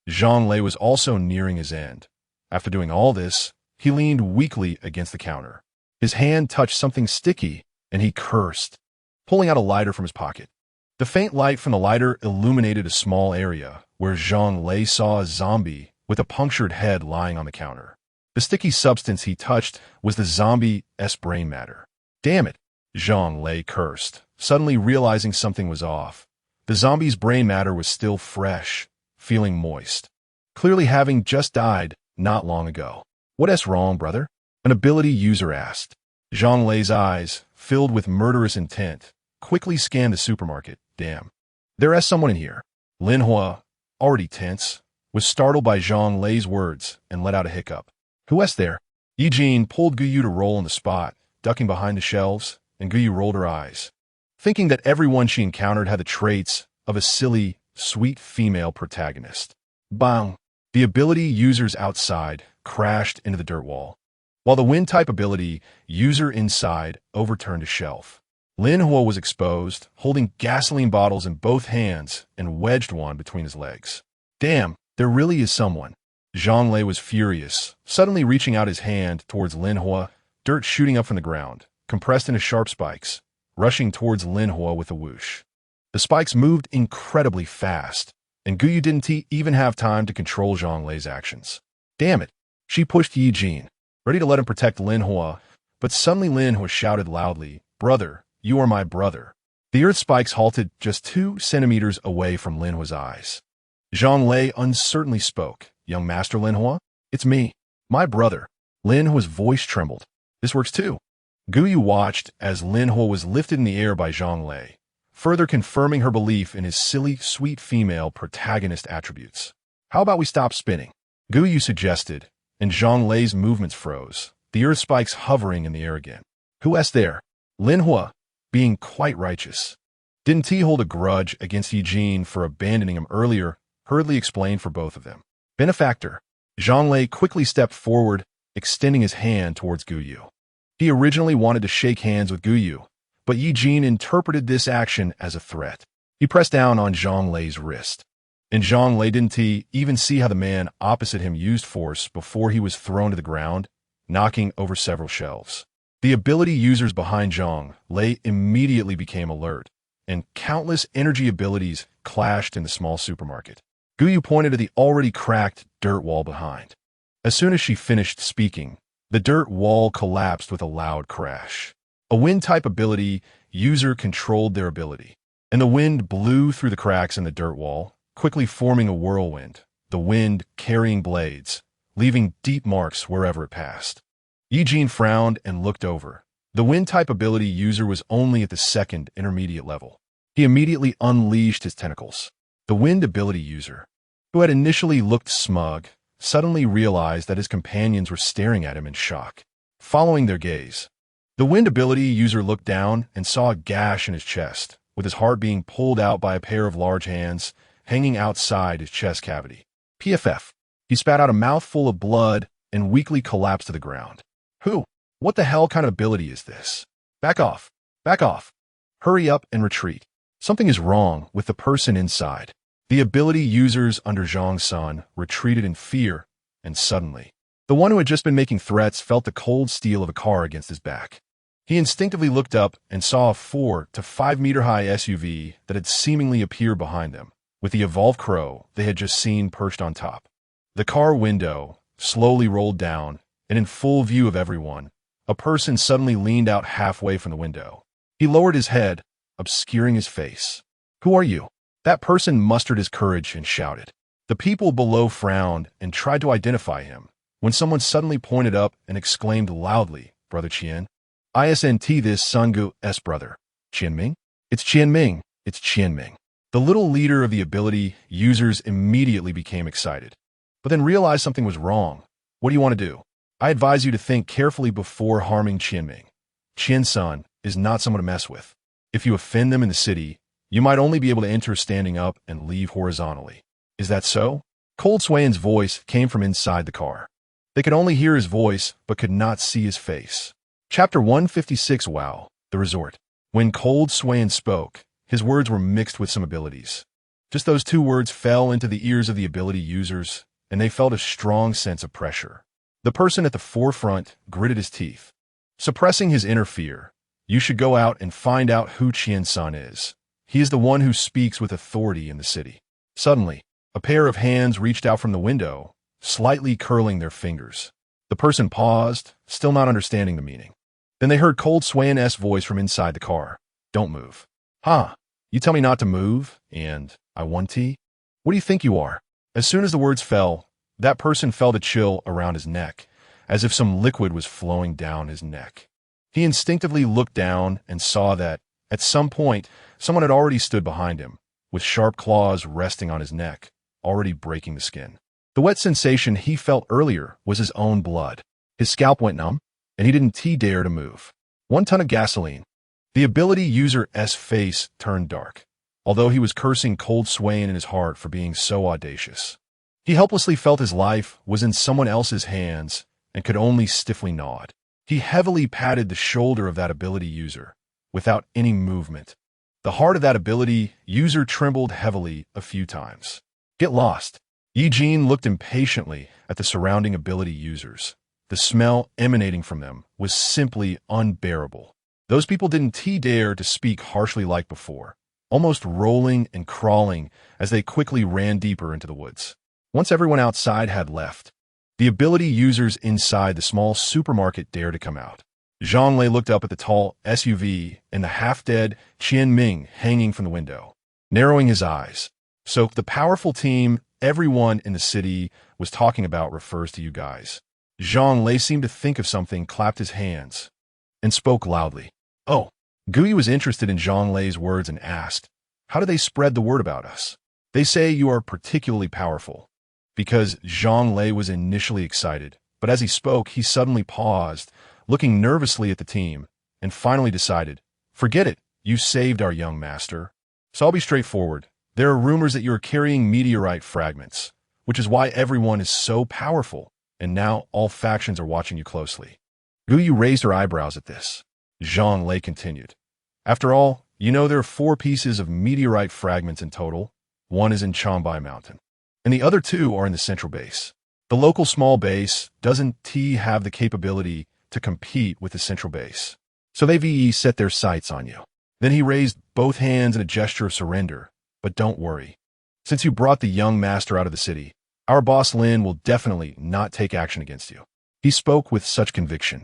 Zhang Lei was also nearing his end. After doing all this, he leaned weakly against the counter. His hand touched something sticky, and he cursed, pulling out a lighter from his pocket. The faint light from the lighter illuminated a small area where Zhang Lei saw a zombie with a punctured head lying on the counter. The sticky substance he touched was the zombie's brain matter. "Damn it," Zhang Lei cursed, suddenly realizing something was off. The zombie's brain matter was still fresh, feeling moist, clearly having just died not long ago. "What's wrong, brother?" an ability user asked. Zhang Lei's eyes, filled with murderous intent, quickly scanned the supermarket. "Damn, there's someone in here." Lin Hua, already tense, was startled by Zhang Lei's words and let out a hiccup. "Who's there?" Ye Jin pulled Gu Yu to roll on the spot, ducking behind the shelves, and Gu Yu rolled her eyes, thinking that everyone she encountered had the traits of a silly, sweet female protagonist. Bang! The ability users outside crashed into the dirt wall, while the wind-type ability user inside overturned a shelf. Lin Hua was exposed, holding gasoline bottles in both hands and wedged one between his legs. "Damn, there really is someone." Zhang Lei was furious, suddenly reaching out his hand towards Lin Hua, dirt shooting up from the ground, compressed into sharp spikes, rushing towards Lin Hua with a whoosh. The spikes moved incredibly fast, and Gu Yu didn't even have time to control Zhang Lei's actions. "Damn it!" She pushed Ye Jin, ready to let him protect Lin Hua, but suddenly Lin Hua shouted loudly, "Brother, you are my brother." The earth spikes halted just 2 centimeters away from Lin Hua's eyes. Zhang Lei uncertainly spoke. "Young Master Lin Hua, it's me, my brother." Lin Hua's voice trembled. "This works too." Gu Yu watched as Lin Hua was lifted in the air by Zhang Lei, further confirming her belief in his silly, sweet female protagonist attributes. "How about we stop spinning?" Gu Yu suggested, and Zhang Lei's movements froze, the earth spikes hovering in the air again. "Who's there?" Lin Hua, being quite righteous, didn't he hold a grudge against Ye Jin for abandoning him earlier, hurriedly explained for both of them. "Benefactor." Zhang Lei quickly stepped forward, extending his hand towards Gu Yu. He originally wanted to shake hands with Gu Yu, but Ye Jin interpreted this action as a threat. He pressed down on Zhang Lei's wrist, and Zhang Lei didn't even see how the man opposite him used force before he was thrown to the ground, knocking over several shelves. The ability users behind Zhang Lei immediately became alert, and countless energy abilities clashed in the small supermarket. Gu Yu pointed to the already cracked dirt wall behind. As soon as she finished speaking, the dirt wall collapsed with a loud crash. A wind-type ability user controlled their ability, and the wind blew through the cracks in the dirt wall, quickly forming a whirlwind, the wind carrying blades, leaving deep marks wherever it passed. Ye Jin frowned and looked over. The wind-type ability user was only at the second intermediate level. He immediately unleashed his tentacles. The wind ability user, who had initially looked smug, suddenly realized that his companions were staring at him in shock. Following their gaze, the wind ability user looked down and saw a gash in his chest, with his heart being pulled out by a pair of large hands hanging outside his chest cavity. PFF. He spat out a mouthful of blood and weakly collapsed to the ground. Who? What the hell kind of ability is this? Back off. Back off. Hurry up and retreat. Something is wrong with the person inside. The ability users under Zhang's son retreated in fear, and suddenly, the one who had just been making threats felt the cold steel of a car against his back. He instinctively looked up and saw a 4 to 5 meter high SUV that had seemingly appeared behind them, with the evolved crow they had just seen perched on top. The car window slowly rolled down, and in full view of everyone, a person suddenly leaned out halfway from the window. He lowered his head, obscuring his face. Who are you? That person mustered his courage and shouted. The people below frowned and tried to identify him, when someone suddenly pointed up and exclaimed loudly, Brother Qian. Isn't this Sungu's brother? Qianming? It's Qianming. It's Qianming. The little leader of the ability users immediately became excited, but then realized something was wrong. What do you want to do? I advise you to think carefully before harming Qianming. Qian's son is not someone to mess with. If you offend them in the city, you might only be able to enter standing up and leave horizontally. Is that so? Cold Swain's voice came from inside the car. They could only hear his voice, but could not see his face. Chapter 156. Wow, the resort. When Cold Swain spoke, his words were mixed with some abilities. Just those two words fell into the ears of the ability users, and they felt a strong sense of pressure. The person at the forefront gritted his teeth. Suppressing his inner fear, you should go out and find out who Qian's son is. He is the one who speaks with authority in the city. Suddenly, a pair of hands reached out from the window, slightly curling their fingers. The person paused, still not understanding the meaning. Then they heard Cold Swain's voice from inside the car. Don't move. Huh? You tell me not to move, and I want tea? What do you think you are? As soon as the words fell, that person felt a chill around his neck, as if some liquid was flowing down his neck. He instinctively looked down and saw that, at some point, someone had already stood behind him, with sharp claws resting on his neck, already breaking the skin. The wet sensation he felt earlier was his own blood. His scalp went numb, and he didn't dare to move. 1 ton of gasoline. The ability user's face turned dark, although he was cursing Cold Swain in his heart for being so audacious. He helplessly felt his life was in someone else's hands and could only stiffly nod. He heavily patted the shoulder of that ability user, without any movement. The heart of that ability user trembled heavily a few times. Get lost. Ye Jin looked impatiently at the surrounding ability users. The smell emanating from them was simply unbearable. Those people didn't dare to speak harshly like before, almost rolling and crawling as they quickly ran deeper into the woods. Once everyone outside had left, the ability users inside the small supermarket dared to come out. Zhang Lei looked up at the tall SUV and the half-dead Qianming hanging from the window, narrowing his eyes. So the powerful team everyone in the city was talking about refers to you guys. Zhang Lei seemed to think of something, clapped his hands, and spoke loudly. Oh, Gui was interested in Zhang Lei's words and asked, how do they spread the word about us? They say you are particularly powerful. Because Zhang Lei was initially excited, but as he spoke, he suddenly paused, looking nervously at the team, and finally decided, forget it, you saved our young master. So I'll be straightforward. There are rumors that you are carrying meteorite fragments, which is why everyone is so powerful, and now all factions are watching you closely. Gui raised her eyebrows at this. Zhang Lei continued. After all, you know there are 4 pieces of meteorite fragments in total. One is in Changbai Mountain, and the other 2 are in the central base. The local small base doesn't have the capability to compete with the central base, so they've set their sights on you. Then he raised both hands in a gesture of surrender. But don't worry. Since you brought the young master out of the city, our boss Lin will definitely not take action against you. He spoke with such conviction.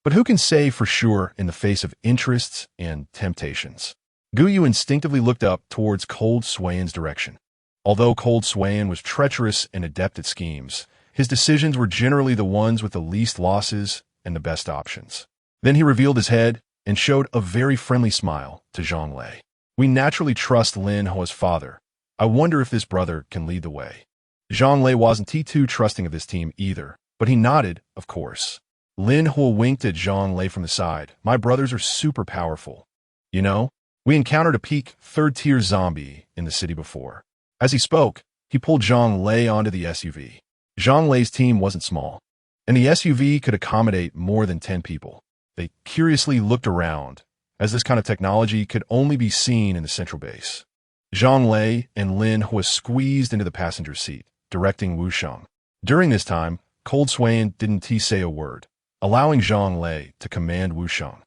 But who can say for sure in the face of interests and temptations? Guyu instinctively looked up towards Cold Swain's direction. Although Cold Swain was treacherous and adept at schemes, his decisions were generally the ones with the least losses and the best options. Then he revealed his head and showed a very friendly smile to Zhang Lei. We naturally trust Lin Hua's father. I wonder if this brother can lead the way. Zhang Lei wasn't too trusting of this team either, but he nodded, of course. Lin Hua winked at Zhang Lei from the side. My brothers are super powerful. You know, we encountered a peak third-tier zombie in the city before. As he spoke, he pulled Zhang Lei onto the SUV. Zhang Lei's team wasn't small, and the SUV could accommodate more than 10 people. They curiously looked around, as this kind of technology could only be seen in the central base. Zhang Lei and Lin Hua squeezed into the passenger seat, directing Wusheng. During this time, Cold Swain didn't say a word, allowing Zhang Lei to command Wusheng.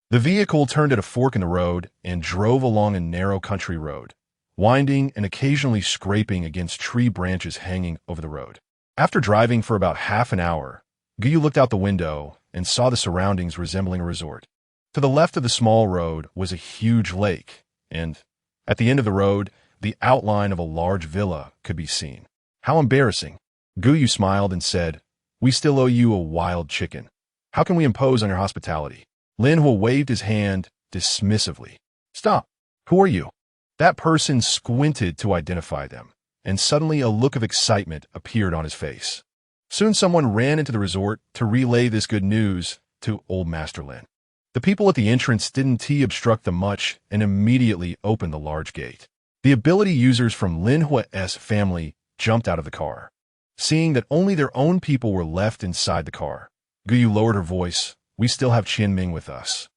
The vehicle turned at a fork in the road and drove along a narrow country road, winding and occasionally scraping against tree branches hanging over the road. After driving for about half an hour, Guyu looked out the window and saw the surroundings resembling a resort. To the left of the small road was a huge lake, and at the end of the road, the outline of a large villa could be seen. How embarrassing. Guyu smiled and said, We still owe you a wild chicken. How can we impose on your hospitality? Lin Hua waved his hand dismissively. Stop. Who are you? That person squinted to identify them, and suddenly a look of excitement appeared on his face. Soon someone ran into the resort to relay this good news to old Master Lin. The people at the entrance didn't obstruct them much and immediately opened the large gate. The ability users from Lin Hua's family jumped out of the car. Seeing that only their own people were left inside the car, Guyu lowered her voice. We still have Qianming with us.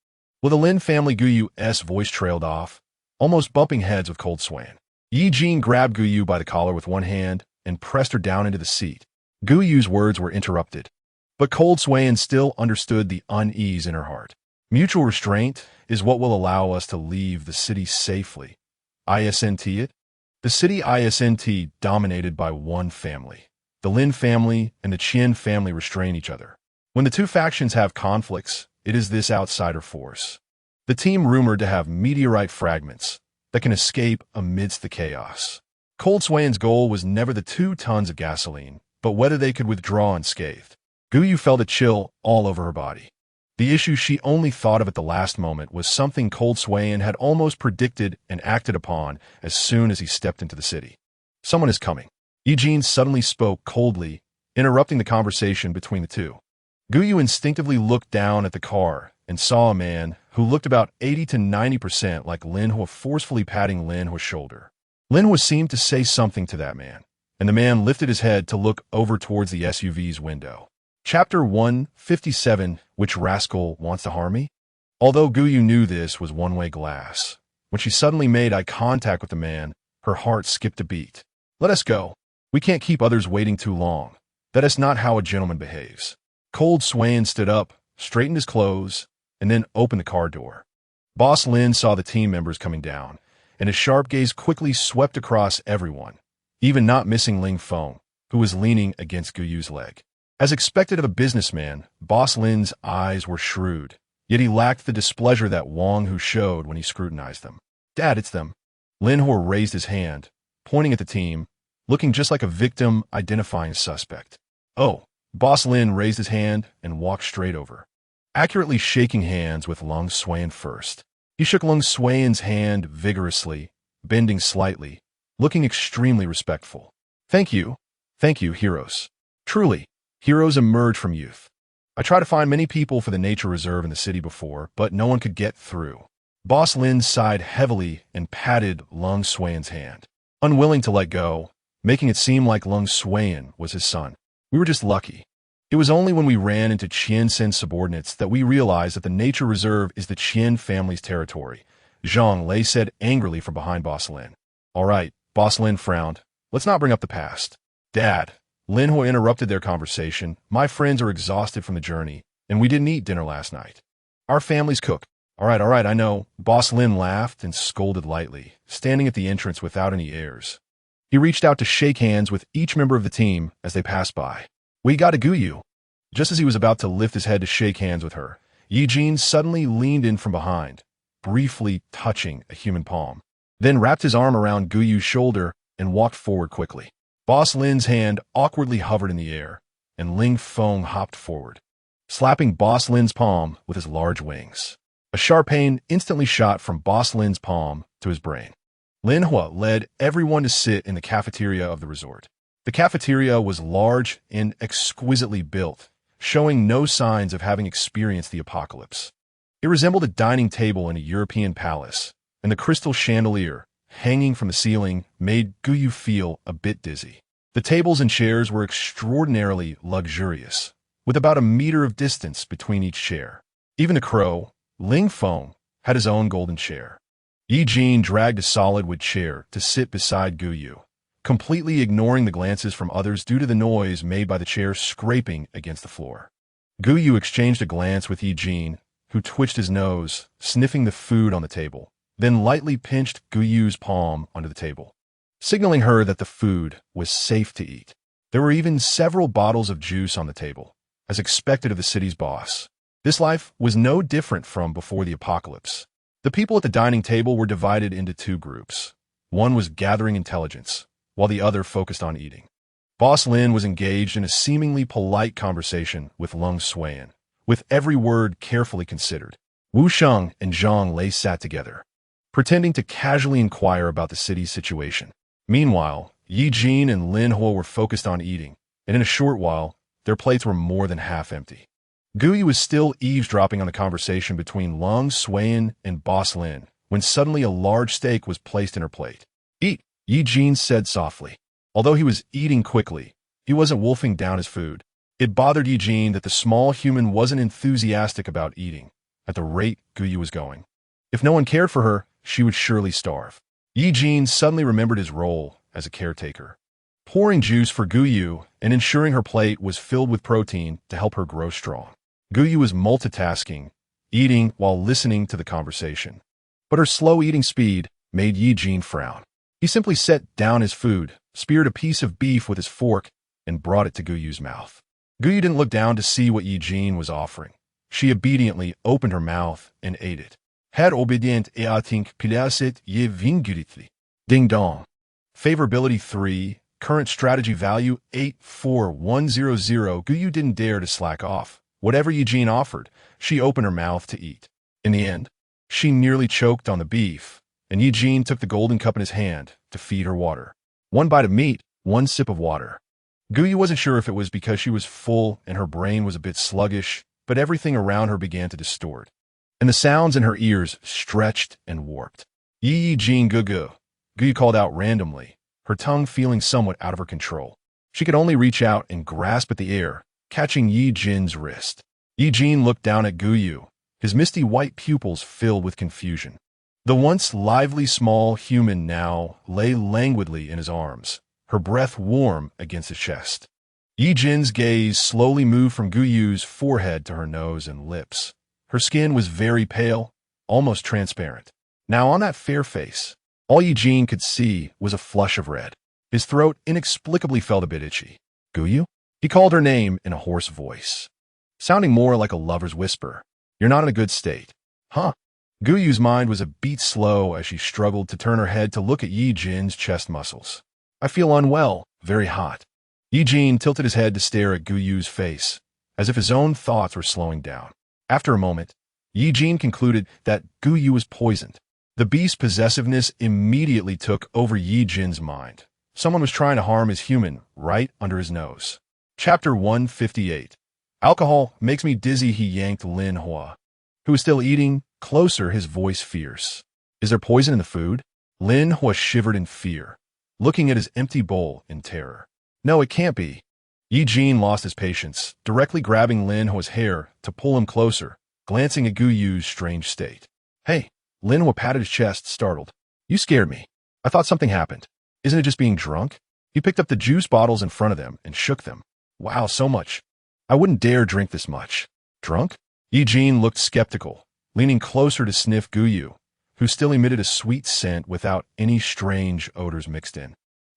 With the Lin family, Guyu's voice trailed off, almost bumping heads with Cold Swain. Ye Jin grabbed Guyu by the collar with one hand and pressed her down into the seat. Guyu's words were interrupted, but Cold Swain still understood the unease in her heart. Mutual restraint is what will allow us to leave the city safely. Isn't it? The city isn't dominated by one family. The Lin family and the Qian family restrain each other. When the two factions have conflicts, it is this outsider force. The team rumored to have meteorite fragments that can escape amidst the chaos. Cold Swain's goal was never the 2 tons of gasoline, but whether they could withdraw unscathed. Guyu felt a chill all over her body. The issue she only thought of at the last moment was something Cold Swain had almost predicted and acted upon as soon as he stepped into the city. Someone is coming. Ye Jin suddenly spoke coldly, interrupting the conversation between the two. Guyu instinctively looked down at the car and saw a man who looked about 80 to 90% like Lin Hua forcefully patting Lin Hua's shoulder. Lin Hua seemed to say something to that man, and the man lifted his head to look over towards the SUV's window. Chapter 157, Which Rascal Wants to Harm Me? Although Guyu knew this was one-way glass, when she suddenly made eye contact with the man, her heart skipped a beat. Let us go. We can't keep others waiting too long. That is not how a gentleman behaves. Cold Swain stood up, straightened his clothes, and then opened the car door. Boss Lin saw the team members coming down, and his sharp gaze quickly swept across everyone, even not missing Ling Feng, who was leaning against Guyu's leg. As expected of a businessman, Boss Lin's eyes were shrewd, yet he lacked the displeasure that Wang Hu showed when he scrutinized them. Dad, it's them. Lin Hua raised his hand, pointing at the team, looking just like a victim identifying a suspect. Oh. Boss Lin raised his hand and walked straight over, accurately shaking hands with Lung Swain first. He shook Lung Swain's hand vigorously, bending slightly, looking extremely respectful. Thank you, heroes. Truly, heroes emerge from youth. I tried to find many people for the nature reserve in the city before, but no one could get through. Boss Lin sighed heavily and patted Lung Swain's hand, unwilling to let go, making it seem like Lung Swain was his son. We were just lucky. It was only when we ran into Qian Sen's subordinates that we realized that the nature reserve is the Qian family's territory, Zhang Lei said angrily from behind Boss Lin. All right, Boss Lin frowned. Let's not bring up the past. Dad, Lin Hua interrupted their conversation. My friends are exhausted from the journey, and we didn't eat dinner last night. Our families cook. All right, I know. Boss Lin laughed and scolded lightly, standing at the entrance without any airs. He reached out to shake hands with each member of the team as they passed by. We got a Guyu. Just as he was about to lift his head to shake hands with her, Ye Jin suddenly leaned in from behind, briefly touching a human palm, then wrapped his arm around Guyu's shoulder and walked forward quickly. Boss Lin's hand awkwardly hovered in the air, and Ling Feng hopped forward, slapping Boss Lin's palm with his large wings. A sharp pain instantly shot from Boss Lin's palm to his brain. Lin Hua led everyone to sit in the cafeteria of the resort. The cafeteria was large and exquisitely built, showing no signs of having experienced the apocalypse. It resembled a dining table in a European palace, and the crystal chandelier, hanging from the ceiling, made Guyu feel a bit dizzy. The tables and chairs were extraordinarily luxurious, with about a meter of distance between each chair. Even the crow, Ling Feng, had his own golden chair. Ye Jin dragged a solid wood chair to sit beside Guyu, completely ignoring the glances from others due to the noise made by the chair scraping against the floor. Guyu exchanged a glance with Ye Jin, who twitched his nose, sniffing the food on the table, then lightly pinched Guyu's palm onto the table, signaling her that the food was safe to eat. There were even several bottles of juice on the table, as expected of the city's boss. This life was no different from before the apocalypse. The people at the dining table were divided into two groups. One was gathering intelligence, while the other focused on eating. Boss Lin was engaged in a seemingly polite conversation with Lung Suan, with every word carefully considered. Wu Sheng and Zhang Lei sat together, pretending to casually inquire about the city's situation. Meanwhile, Ye Jin and Lin Hua were focused on eating, and in a short while, their plates were more than half empty. Guyu was still eavesdropping on the conversation between Lung Suan and Boss Lin when suddenly a large steak was placed in her plate. "Eat," Ye Jin said softly. Although he was eating quickly, he wasn't wolfing down his food. It bothered Ye Jin that the small human wasn't enthusiastic about eating at the rate Guyu was going. If no one cared for her, she would surely starve. Ye Jin suddenly remembered his role as a caretaker, pouring juice for Guyu and ensuring her plate was filled with protein to help her grow strong. Guyu was multitasking, eating while listening to the conversation. But her slow eating speed made Ye Jin frown. He simply set down his food, speared a piece of beef with his fork, and brought it to Guyu's mouth. Guyu didn't look down to see what Ye Jin was offering. She obediently opened her mouth and ate it. Her obedient et atink pilasit ye vinguritli. Ding dong. Favorability 3, current strategy value 84100. Guyu didn't dare to slack off. Whatever Ye Jin offered, she opened her mouth to eat. In the end, she nearly choked on the beef, and Ye Jin took the golden cup in his hand to feed her water. One bite of meat, one sip of water. Guyu wasn't sure if it was because she was full and her brain was a bit sluggish, but everything around her began to distort, and the sounds in her ears stretched and warped. Ye Jin Gugu, Guyu called out randomly, her tongue feeling somewhat out of her control. She could only reach out and grasp at the air, catching Ye Jin's wrist. Ye Jin looked down at Guyu, his misty white pupils filled with confusion. The once lively small human now lay languidly in his arms, her breath warm against his chest. Ye Jin's gaze slowly moved from Guyu's forehead to her nose and lips. Her skin was very pale, almost transparent. Now on that fair face, all Ye Jin could see was a flush of red. His throat inexplicably felt a bit itchy. "Guyu?" He called her name in a hoarse voice, sounding more like a lover's whisper. "You're not in a good state." "Huh?" Guyu's mind was a beat slow as she struggled to turn her head to look at Ye Jin's chest muscles. "I feel unwell, very hot." Ye Jin tilted his head to stare at Guyu's face, as if his own thoughts were slowing down. After a moment, Ye Jin concluded that Guyu was poisoned. The beast's possessiveness immediately took over Ye Jin's mind. Someone was trying to harm his human right under his nose. Chapter 158. Alcohol makes me dizzy. He yanked Lin Hua, who was still eating, closer, his voice fierce. "Is there poison in the food?" Lin Hua shivered in fear, looking at his empty bowl in terror. "No, it can't be." Ye Jin lost his patience, directly grabbing Lin Hua's hair to pull him closer, glancing at Guyu's strange state. "Hey," Lin Hua patted his chest, startled. "You scared me. I thought something happened. Isn't it just being drunk?" He picked up the juice bottles in front of them and shook them. "Wow, so much. I wouldn't dare drink this much." "Drunk?" Ye Jin looked skeptical, leaning closer to sniff Guyu, who still emitted a sweet scent without any strange odors mixed in.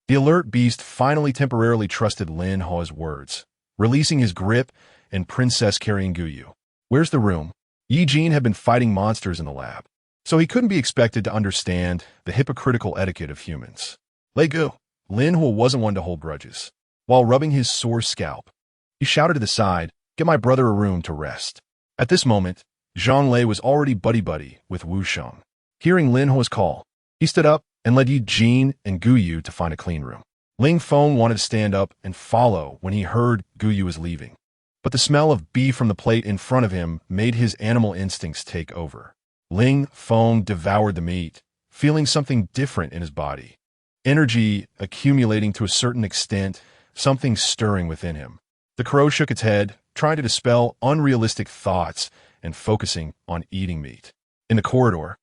The alert beast finally temporarily trusted Lin Hua's words, releasing his grip and princess carrying Guyu. "Where's the room?" Ye Jin had been fighting monsters in the lab, so he couldn't be expected to understand the hypocritical etiquette of humans. Lei Gu. Lin Huo wasn't one to hold grudges. While rubbing his sore scalp, he shouted to the side, "Get my brother a room to rest." At this moment, Zhang Lei was already buddy-buddy with Wu Sheng. Hearing Lin Huo's call, he stood up and led Ye Jin and Gu Yu to find a clean room. Ling Feng wanted to stand up and follow when he heard Gu Yu was leaving, but the smell of beef from the plate in front of him made his animal instincts take over. Ling Feng devoured the meat, feeling something different in his body. Energy accumulating to a certain extent, something stirring within him. The crow shook its head, trying to dispel unrealistic thoughts and focusing on eating meat. In the corridor,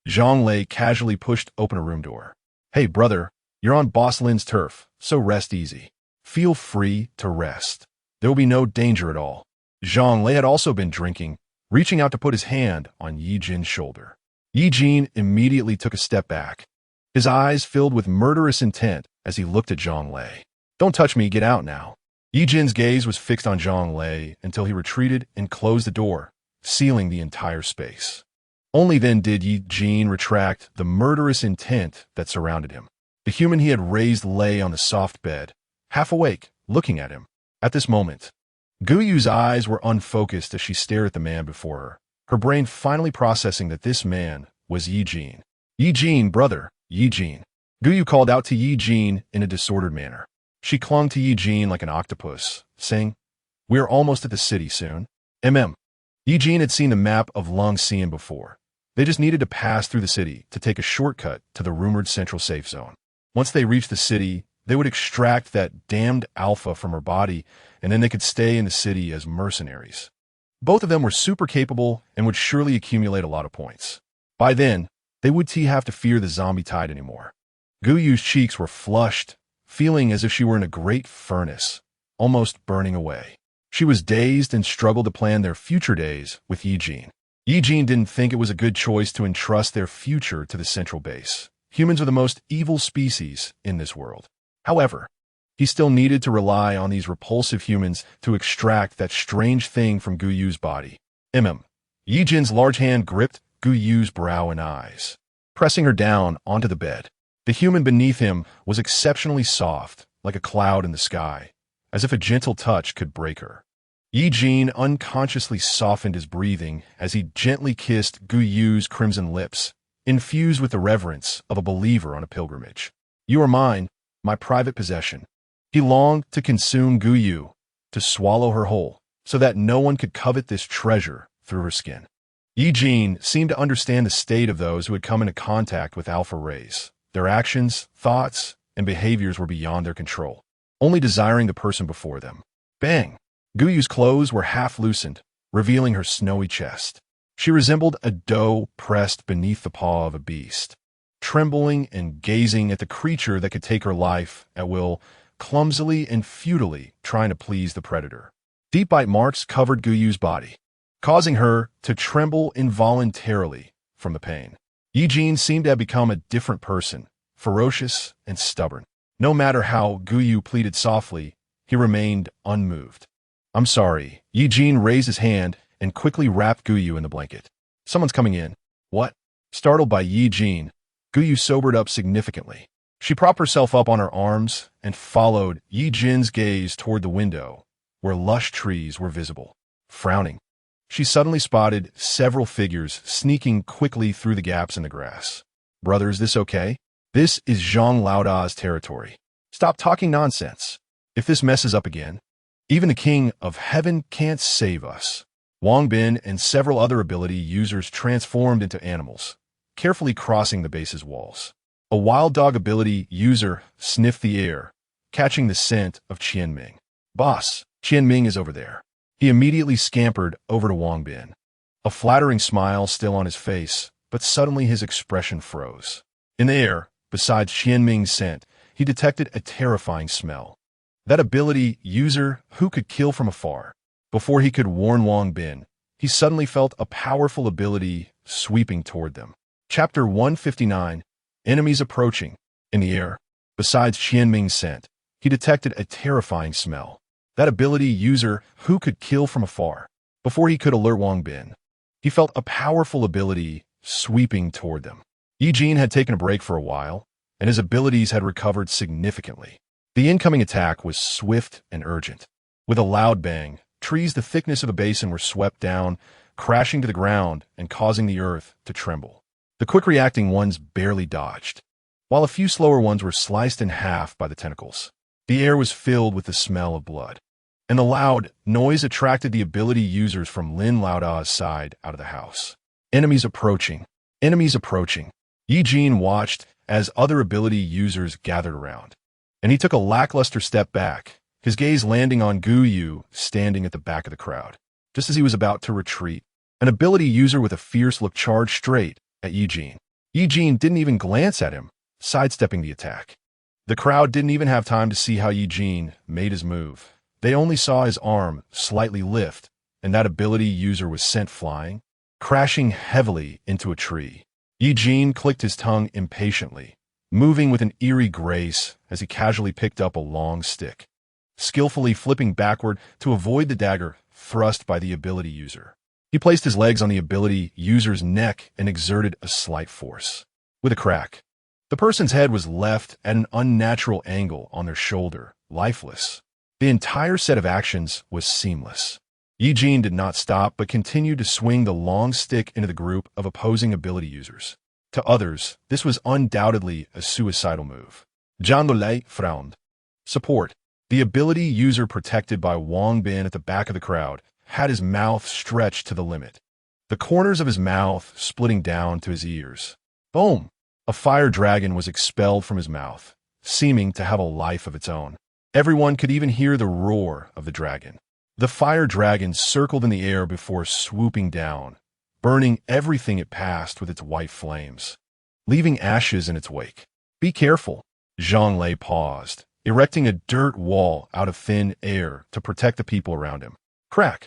Zhang Lei casually pushed open a room door. "Hey, brother, you're on Boss Lin's turf, so rest easy. Feel free to rest. There will be no danger at all." Zhang Lei had also been drinking, reaching out to put his hand on Ye Jin's shoulder. Ye Jin immediately took a step back, his eyes filled with murderous intent as he looked at Zhang Lei. "Don't touch me, get out now." Ye Jin's gaze was fixed on Zhang Lei until he retreated and closed the door, sealing the entire space. Only then did Ye Jin retract the murderous intent that surrounded him. The human he had raised lay on the soft bed, half awake, looking at him. At this moment, Gu Yu's eyes were unfocused as she stared at the man before her, her brain finally processing that this man was Ye Jin. "Ye Jin, brother, Ye Jin." Gu Yu called out to Ye Jin in a disordered manner. She clung to Ye Jin like an octopus, saying, "We are almost at the city soon." Ye Jin had seen the map of Long Xian before. They just needed to pass through the city to take a shortcut to the rumored central safe zone. Once they reached the city, they would extract that damned alpha from her body, and then they could stay in the city as mercenaries. Both of them were super capable and would surely accumulate a lot of points. By then, they wouldn't have to fear the zombie tide anymore. Gu Yu's cheeks were flushed, feeling as if she were in a great furnace, almost burning away. She was dazed and struggled to plan their future days with Ye Jin. Ye Jin didn't think it was a good choice to entrust their future to the central base. Humans are the most evil species in this world. However, he still needed to rely on these repulsive humans to extract that strange thing from Gu Yu's body. Ye Jin's large hand gripped Gu Yu's brow and eyes, pressing her down onto the bed. The human beneath him was exceptionally soft, like a cloud in the sky, as if a gentle touch could break her. Ye Jin unconsciously softened his breathing as he gently kissed Gu Yu's crimson lips, infused with the reverence of a believer on a pilgrimage. "You are mine, my private possession." He longed to consume Gu Yu, to swallow her whole, so that no one could covet this treasure through her skin. Ye Jin seemed to understand the state of those who had come into contact with alpha rays. Their actions, thoughts, and behaviors were beyond their control, only desiring the person before them. Bang! Gu Yu's clothes were half loosened, revealing her snowy chest. She resembled a doe pressed beneath the paw of a beast, trembling and gazing at the creature that could take her life at will, clumsily and futilely trying to please the predator. Deep bite marks covered Gu Yu's body, causing her to tremble involuntarily from the pain. Ye Jin seemed to have become a different person, ferocious and stubborn. No matter how Gu Yu pleaded softly, he remained unmoved. "I'm sorry." Ye Jin raised his hand and quickly wrapped Gu Yu in the blanket. "Someone's coming in." "What?" Startled by Ye Jin, Gu Yu sobered up significantly. She propped herself up on her arms and followed Ye Jin's gaze toward the window, where lush trees were visible. Frowning, she suddenly spotted several figures sneaking quickly through the gaps in the grass. "Brother, is this okay? This is Zhang Laoda's territory. Stop talking nonsense. If this messes up again, even the King of Heaven can't save us." Wang Bin and several other ability users transformed into animals, carefully crossing the base's walls. A wild dog ability user sniffed the air, catching the scent of Qianming. "Boss, Qianming is over there." He immediately scampered over to Wang Bin, a flattering smile still on his face, but suddenly his expression froze. In the air, besides Qianming's scent, he detected a terrifying smell. That ability user who could kill from afar. Before he could warn Wang Bin, he suddenly felt a powerful ability sweeping toward them. Chapter 159, Enemies Approaching. In the air, besides Qianming's scent, he detected a terrifying smell. That ability user who could kill from afar. Before he could alert Wang Bin, He felt a powerful ability sweeping toward them. Ye Jin had taken a break for a while, and his abilities had recovered significantly. The incoming attack was swift and urgent. With a loud bang, trees the thickness of a basin were swept down, crashing to the ground and causing the earth to tremble. The quick-reacting ones barely dodged, while a few slower ones were sliced in half by the tentacles. The air was filled with the smell of blood, and the loud noise attracted the ability users from Lin Laoda's side out of the house. Enemies approaching. Enemies approaching. Ye Jin watched as other ability users gathered around, and he took a lackluster step back, his gaze landing on Gu Yu standing at the back of the crowd. Just as he was about to retreat, an ability user with a fierce look charged straight at Ye Jin. Ye Jin didn't even glance at him, sidestepping the attack. The crowd didn't even have time to see how Ye Jin made his move. They only saw his arm slightly lift, and that ability user was sent flying, crashing heavily into a tree. Ye Jin clicked his tongue impatiently, moving with an eerie grace as he casually picked up a long stick, skillfully flipping backward to avoid the dagger thrust by the ability user. He placed his legs on the ability user's neck and exerted a slight force. With a crack, the person's head was left at an unnatural angle on their shoulder, lifeless. The entire set of actions was seamless. Ye Jin did not stop but continued to swing the long stick into the group of opposing ability users. To others, this was undoubtedly a suicidal move. Zhang Lulei frowned. Support. The ability user protected by Wang Bin at the back of the crowd had his mouth stretched to the limit, the corners of his mouth splitting down to his ears. Boom! A fire dragon was expelled from his mouth, seeming to have a life of its own. Everyone could even hear the roar of the dragon. The fire dragon circled in the air before swooping down, burning everything it passed with its white flames, leaving ashes in its wake. Be careful. Zhang Lei paused, erecting a dirt wall out of thin air to protect the people around him. Crack!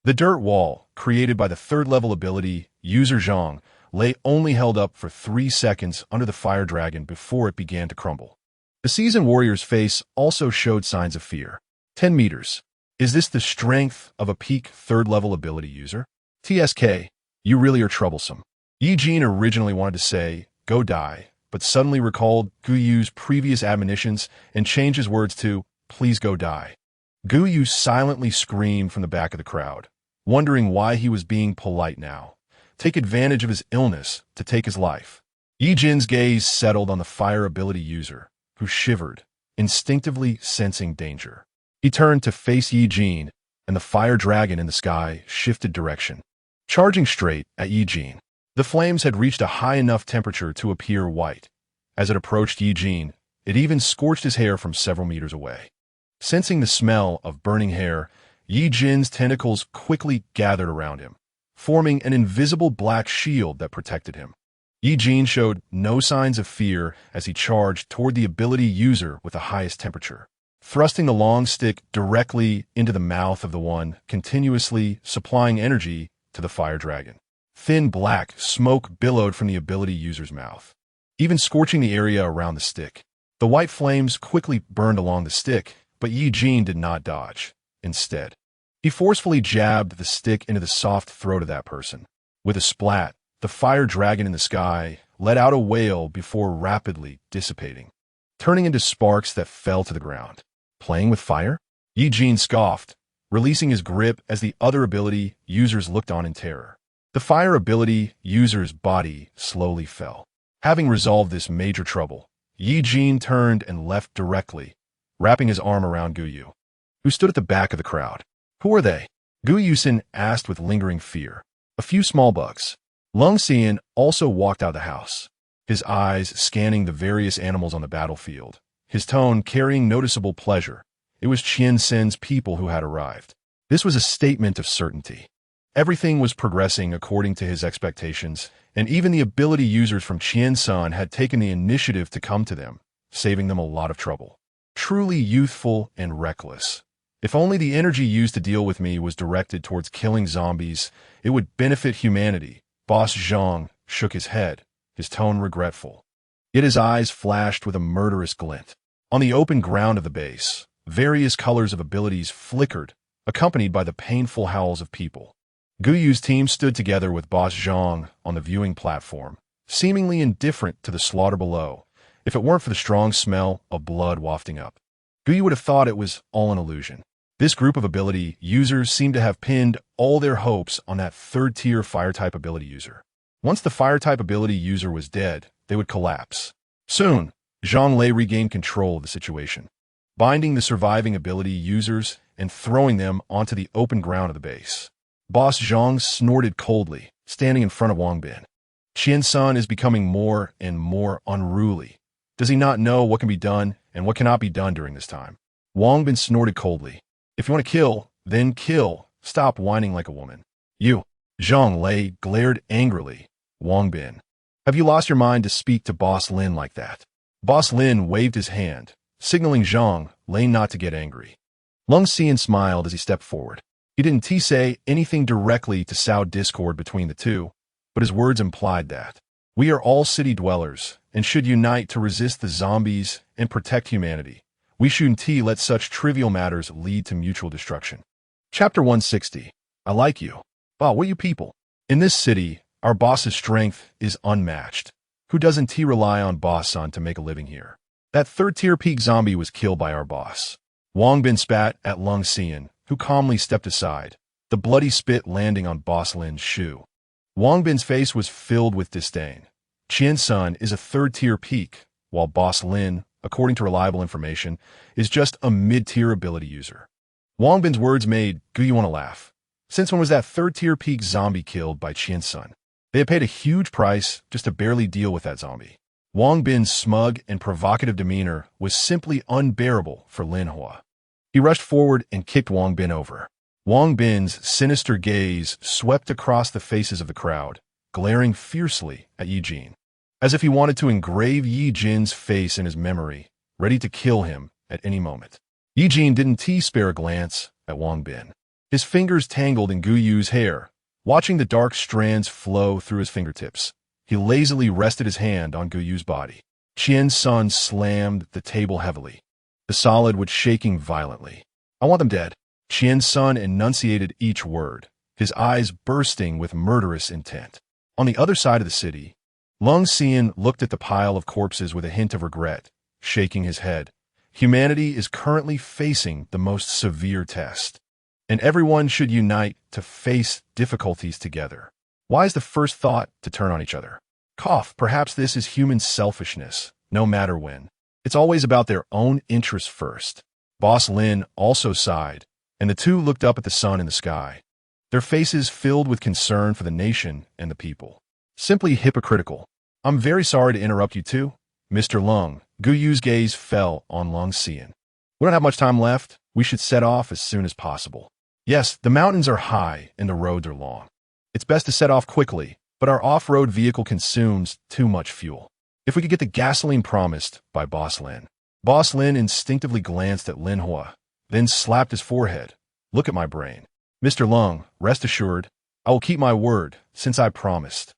The dirt wall, created by the third-level ability user Zhang Lei, only held up for 3 seconds under the fire dragon before it began to crumble. The seasoned warrior's face also showed signs of fear. 10 meters. Is this the strength of a peak third-level ability user? TSK, you really are troublesome. Ye Jin originally wanted to say, go die, but suddenly recalled Gu Yu's previous admonitions and changed his words to, please go die. Gu Yu silently screamed from the back of the crowd, wondering why he was being polite now. Take advantage of his illness to take his life. Ye Jin's gaze settled on the fire ability user, who shivered, instinctively sensing danger. He turned to face Ye Jin, and the fire dragon in the sky shifted direction, charging straight at Ye Jin. The flames had reached a high enough temperature to appear white. As it approached Ye Jin, it even scorched his hair from several meters away. Sensing the smell of burning hair, Ye Jin's tentacles quickly gathered around him, forming an invisible black shield that protected him. Ye Jin showed no signs of fear as he charged toward the ability user with the highest temperature, thrusting the long stick directly into the mouth of the one continuously supplying energy to the fire dragon. Thin black smoke billowed from the ability user's mouth, even scorching the area around the stick. The white flames quickly burned along the stick, but Ye Jin did not dodge. Instead, he forcefully jabbed the stick into the soft throat of that person. With a splat, the fire dragon in the sky let out a wail before rapidly dissipating, turning into sparks that fell to the ground. Playing with fire? Ye Jin scoffed, releasing his grip as the other ability users looked on in terror. The fire ability user's body slowly fell. Having resolved this major trouble, Ye Jin turned and left directly, wrapping his arm around Gu Yu, who stood at the back of the crowd. Who are they? Gu Yusin asked with lingering fear. A few small bugs. Lung Xian also walked out of the house, his eyes scanning the various animals on the battlefield, his tone carrying noticeable pleasure. It was Qian Sin's people who had arrived. This was a statement of certainty. Everything was progressing according to his expectations, and even the ability users from Qian San had taken the initiative to come to them, saving them a lot of trouble. Truly youthful and reckless. If only the energy used to deal with me was directed towards killing zombies, it would benefit humanity. Boss Zhang shook his head, his tone regretful. Yet his eyes flashed with a murderous glint. On the open ground of the base, various colors of abilities flickered, accompanied by the painful howls of people. Gu Yu's team stood together with Boss Zhang on the viewing platform, seemingly indifferent to the slaughter below, if it weren't for the strong smell of blood wafting up. Gu Yu would have thought it was all an illusion. This group of ability users seemed to have pinned all their hopes on that third-tier fire-type ability user. Once the fire-type ability user was dead, they would collapse. Soon, Zhang Lei regained control of the situation, binding the surviving ability users and throwing them onto the open ground of the base. Boss Zhang snorted coldly, standing in front of Wang Bin. Qian Sun is becoming more and more unruly. Does he not know what can be done and what cannot be done during this time? Wang Bin snorted coldly. If you want to kill, then kill. Stop whining like a woman. You. Zhang Lei glared angrily. Wang Bin. Have you lost your mind to speak to Boss Lin like that? Boss Lin waved his hand, signaling Zhang Lei not to get angry. Lung Xian smiled as he stepped forward. He didn't say anything directly to sow discord between the two, but his words implied that. We are all city dwellers and should unite to resist the zombies and protect humanity. We shouldn't let such trivial matters lead to mutual destruction. Chapter 160. I like you. Wow, what you people? In this city, our boss's strength is unmatched. Who doesn't rely on Boss Sun to make a living here? That third-tier peak zombie was killed by our boss. Wang Bin spat at Lung Xian, who calmly stepped aside, the bloody spit landing on Boss Lin's shoe. Wang Bin's face was filled with disdain. Qian Sun is a third-tier peak, while Boss Lin, according to reliable information, is just a mid-tier ability user. Wang Bin's words made Gu Yu want to laugh. Since when was that third-tier peak zombie killed by Qian Sun? They had paid a huge price just to barely deal with that zombie. Wang Bin's smug and provocative demeanor was simply unbearable for Lin Hua. He rushed forward and kicked Wang Bin over. Wang Bin's sinister gaze swept across the faces of the crowd, glaring fiercely at Ye Jin, as if he wanted to engrave Ye Jin's face in his memory, ready to kill him at any moment. Ye Jin didn't spare a glance at Wang Bin. His fingers tangled in Gu Yu's hair, watching the dark strands flow through his fingertips. He lazily rested his hand on Gu Yu's body. Qian Sun slammed the table heavily. The solid was shaking violently. I want them dead. Qian Sun enunciated each word, his eyes bursting with murderous intent. On the other side of the city, Lung Xian looked at the pile of corpses with a hint of regret, shaking his head. Humanity is currently facing the most severe test, and everyone should unite to face difficulties together. Why is the first thought to turn on each other? Cough, perhaps this is human selfishness, no matter when. It's always about their own interests first. Boss Lin also sighed, and the two looked up at the sun in the sky, their faces filled with concern for the nation and the people. Simply hypocritical. I'm very sorry to interrupt you too, Mr. Lung. Gu Yu's gaze fell on Lung Xian. We don't have much time left. We should set off as soon as possible. Yes, the mountains are high and the roads are long. It's best to set off quickly, but our off-road vehicle consumes too much fuel. If we could get the gasoline promised by Boss Lin. Boss Lin instinctively glanced at Lin Hua, then slapped his forehead. Look at my brain. Mr. Lung, rest assured, I will keep my word, since I promised.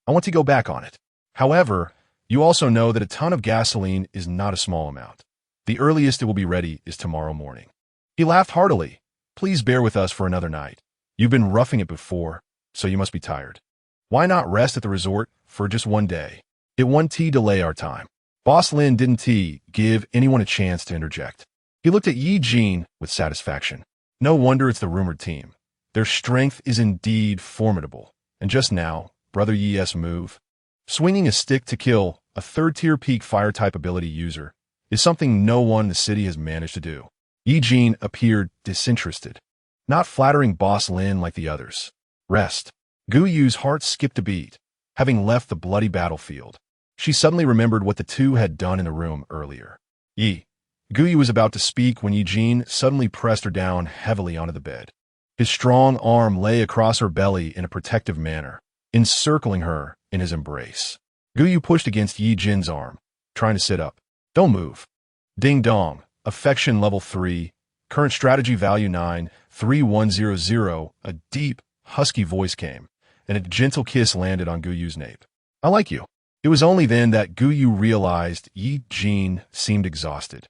I want to go back on it. However, you also know that a ton of gasoline is not a small amount. The earliest it will be ready is tomorrow morning. He laughed heartily. Please bear with us for another night. You've been roughing it before, so you must be tired. Why not rest at the resort for just one day? It won't delay our time. Boss Lin didn't give anyone a chance to interject. He looked at Ye Jin with satisfaction. No wonder it's the rumored team. Their strength is indeed formidable. And just now, Brother Ye's move, swinging a stick to kill a third-tier peak fire-type ability user, is something no one in the city has managed to do. Ye Jin appeared disinterested, not flattering Boss Lin like the others. Rest. Gu Yu's heart skipped a beat, having left the bloody battlefield. She suddenly remembered what the two had done in the room earlier. Gu Yu was about to speak when Ye Jin suddenly pressed her down heavily onto the bed. His strong arm lay across her belly in a protective manner, encircling her in his embrace. Gu Yu pushed against Ye Jin's arm, trying to sit up. Don't move. Ding dong. Affection level 3. Current strategy value 93100. A deep, husky voice came, and a gentle kiss landed on Gu Yu's nape. I like you. It was only then that Gu Yu realized Ye Jin seemed exhausted.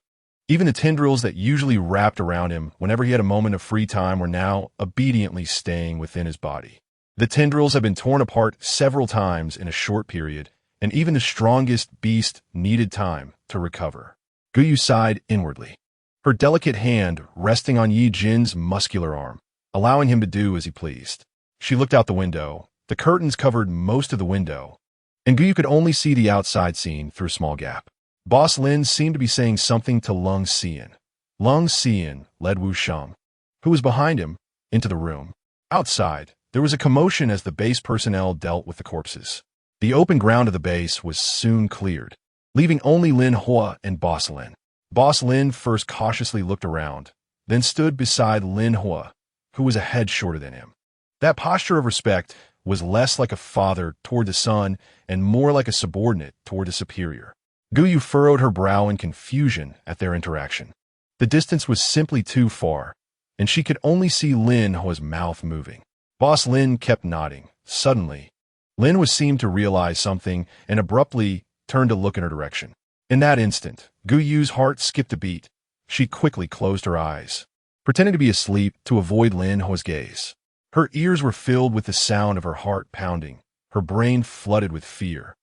Even the tendrils that usually wrapped around him whenever he had a moment of free time were now obediently staying within his body. The tendrils have been torn apart several times in a short period, and even the strongest beast needed time to recover. Guyu sighed inwardly, her delicate hand resting on Ye Jin's muscular arm, allowing him to do as he pleased. She looked out the window. The curtains covered most of the window, and Guyu could only see the outside scene through a small gap. Boss Lin seemed to be saying something to Lung Xian. Lung Xian led Wu Sheng, who was behind him, into the room. Outside, there was a commotion as the base personnel dealt with the corpses. The open ground of the base was soon cleared, leaving only Lin Hua and Boss Lin. Boss Lin first cautiously looked around, then stood beside Lin Hua, who was a head shorter than him. That posture of respect was less like a father toward the son and more like a subordinate toward a superior. Guyu furrowed her brow in confusion at their interaction. The distance was simply too far, and she could only see Lin Hua's mouth moving. Boss Lin kept nodding. Suddenly, Lin Hua seemed to realize something and abruptly turned to look in her direction. In that instant, Guyu's heart skipped a beat. She quickly closed her eyes, pretending to be asleep to avoid Lin Hua's gaze. Her ears were filled with the sound of her heart pounding, her brain flooded with fear,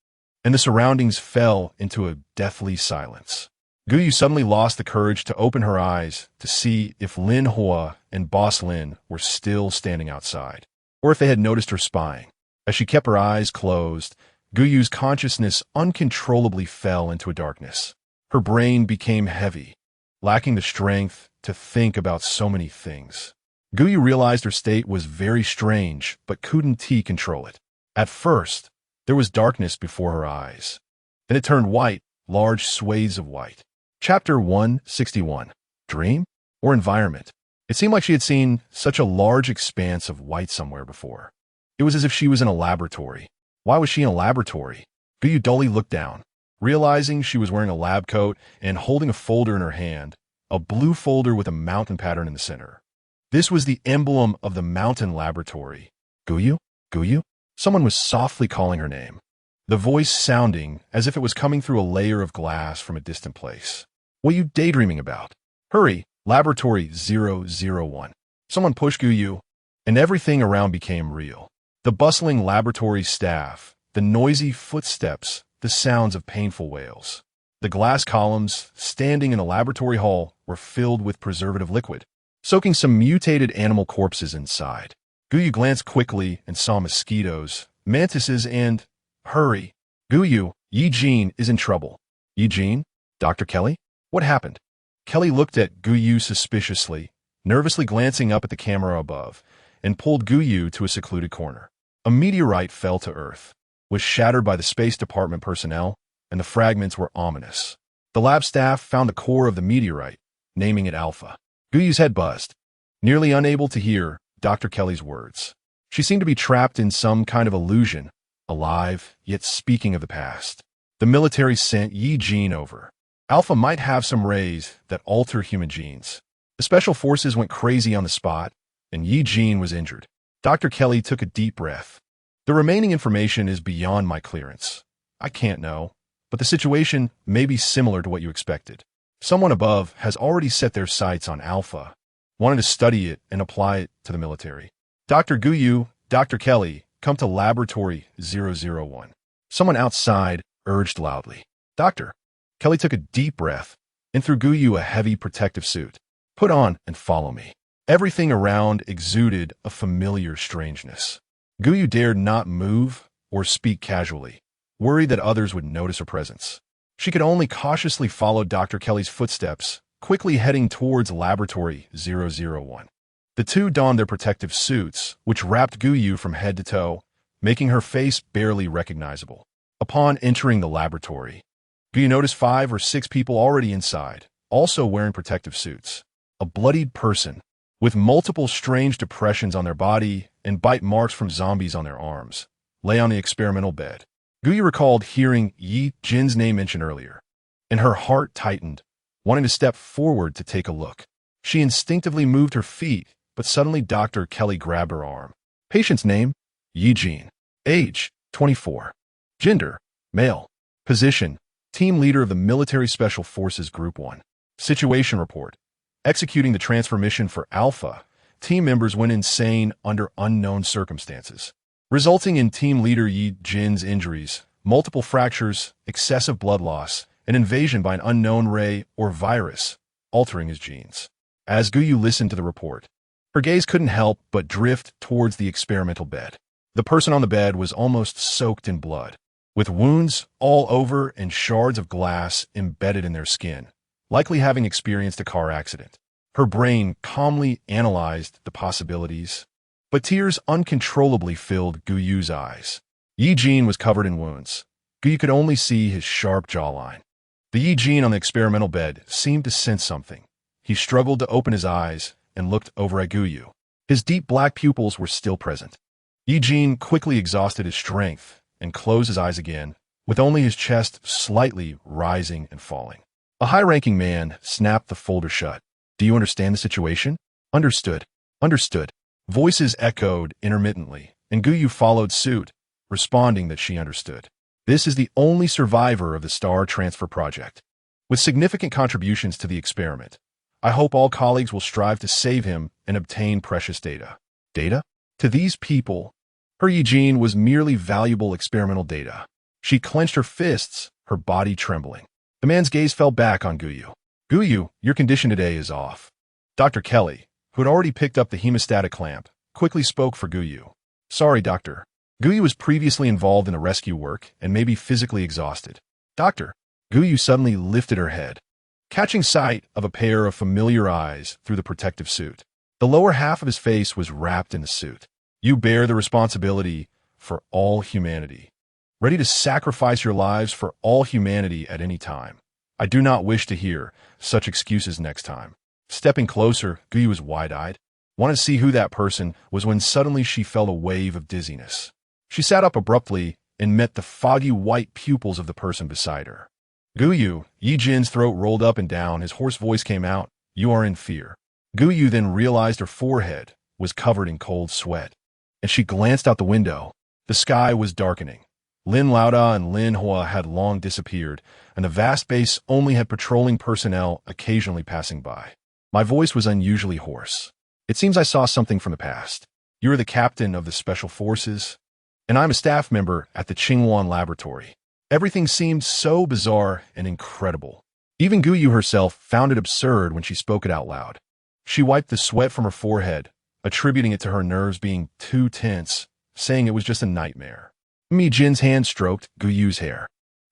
and the surroundings fell into a deathly silence. Guyu suddenly lost the courage to open her eyes to see if Lin Hua and Boss Lin were still standing outside, or if they had noticed her spying. As she kept her eyes closed, Guyu's consciousness uncontrollably fell into a darkness. Her brain became heavy, lacking the strength to think about so many things. Guyu realized her state was very strange, but couldn't control it. At first, there was darkness before her eyes. Then it turned white, large swathes of white. Chapter 161. Dream or environment? It seemed like she had seen such a large expanse of white somewhere before. It was as if she was in a laboratory. Why was she in a laboratory? Guyu dully looked down, realizing she was wearing a lab coat and holding a folder in her hand, a blue folder with a mountain pattern in the center. This was the emblem of the mountain laboratory. Guyu? Guyu? Someone was softly calling her name, the voice sounding as if it was coming through a layer of glass from a distant place. What are you daydreaming about? Hurry, Laboratory 001. Someone pushed Guyu, and everything around became real. The bustling laboratory staff, the noisy footsteps, the sounds of painful wails. The glass columns, standing in the laboratory hall, were filled with preservative liquid, soaking some mutated animal corpses inside. Guyu glanced quickly and saw mosquitoes, mantises, and... Hurry! Guyu, Ye Jin is in trouble. Ye Jin? Dr. Kelly? What happened? Kelly looked at Guyu suspiciously, nervously glancing up at the camera above, and pulled Guyu to a secluded corner. A meteorite fell to Earth, was shattered by the Space Department personnel, and the fragments were ominous. The lab staff found the core of the meteorite, naming it Alpha. Guyu's head buzzed, nearly unable to hear Dr. Kelly's words. She seemed to be trapped in some kind of illusion, alive, yet speaking of the past. The military sent Ye Jin over. Alpha might have some rays that alter human genes. The special forces went crazy on the spot, and Ye Jin was injured. Dr. Kelly took a deep breath. The remaining information is beyond my clearance. I can't know, but the situation may be similar to what you expected. Someone above has already set their sights on Alpha, wanted to study it and apply it to the military. Dr. Guyu, Dr. Kelly, come to Laboratory 001. Someone outside urged loudly. Doctor. Kelly took a deep breath and threw Guyu a heavy protective suit. Put on and follow me. Everything around exuded a familiar strangeness. Guyu dared not move or speak casually, worried that others would notice her presence. She could only cautiously follow Dr. Kelly's footsteps, quickly heading towards Laboratory 001. The two donned their protective suits, which wrapped Guyu from head to toe, making her face barely recognizable. Upon entering the laboratory, Guyu noticed 5 or 6 people already inside, also wearing protective suits. A bloodied person, with multiple strange depressions on their body and bite marks from zombies on their arms, lay on the experimental bed. Guyu recalled hearing Ye Jin's name mentioned earlier, and her heart tightened, wanting to step forward to take a look. She instinctively moved her feet, but suddenly Dr. Kelly grabbed her arm. Patient's name? Ye Jin. Age? 24. Gender? Male. Position? Team leader of the Military Special Forces Group 1. Situation report. Executing the transfer mission for Alpha, team members went insane under unknown circumstances. resulting in team leader Ye Jin's injuries, multiple fractures, excessive blood loss, and invasion by an unknown ray or virus, altering his genes. As Guyu listened to the report, her gaze couldn't help but drift towards the experimental bed. The person on the bed was almost soaked in blood, with wounds all over and shards of glass embedded in their skin, likely having experienced a car accident. Her brain calmly analyzed the possibilities, but tears uncontrollably filled Guyu's eyes. Ye Jin was covered in wounds. Guyu could only see his sharp jawline. The Ye Jin on the experimental bed seemed to sense something. He struggled to open his eyes and looked over at Guyu. His deep black pupils were still present. Ye Jin quickly exhausted his strength and closed his eyes again, with only his chest slightly rising and falling. A high-ranking man snapped the folder shut. "Do you understand the situation?" "Understood. Understood." Voices echoed intermittently, and Guyu followed suit, responding that she understood. This is the only survivor of the Star Transfer Project, with significant contributions to the experiment. I hope all colleagues will strive to save him and obtain precious data. Data? To these people, her Ye Jin was merely valuable experimental data. She clenched her fists, her body trembling. The man's gaze fell back on Guyu. "Guyu, your condition today is off." Dr. Kelly, who had already picked up the hemostatic clamp, quickly spoke for Guyu. "Sorry, doctor." Guyu was previously involved in the rescue work and may be physically exhausted. "Doctor." Guyu suddenly lifted her head, catching sight of a pair of familiar eyes through the protective suit. The lower half of his face was wrapped in the suit. "You bear the responsibility for all humanity, ready to sacrifice your lives for all humanity at any time. I do not wish to hear such excuses next time." Stepping closer, Guyu was wide-eyed. Wanted to see who that person was when suddenly she felt a wave of dizziness. She sat up abruptly and met the foggy white pupils of the person beside her. "Guyu," Ye Jin's throat rolled up and down, his hoarse voice came out, "you are in fear." Guyu then realized her forehead was covered in cold sweat, and she glanced out the window. The sky was darkening. Lin Laoda and Lin Hua had long disappeared, and the vast base only had patrolling personnel occasionally passing by. My voice was unusually hoarse. "It seems I saw something from the past. You are the captain of the Special Forces, and I'm a staff member at the Qingwan laboratory." Everything seemed so bizarre and incredible. Even Guyu herself found it absurd when she spoke it out loud. She wiped the sweat from her forehead, attributing it to her nerves being too tense, saying it was just a nightmare. Ye Jin's hand stroked Guyu's hair,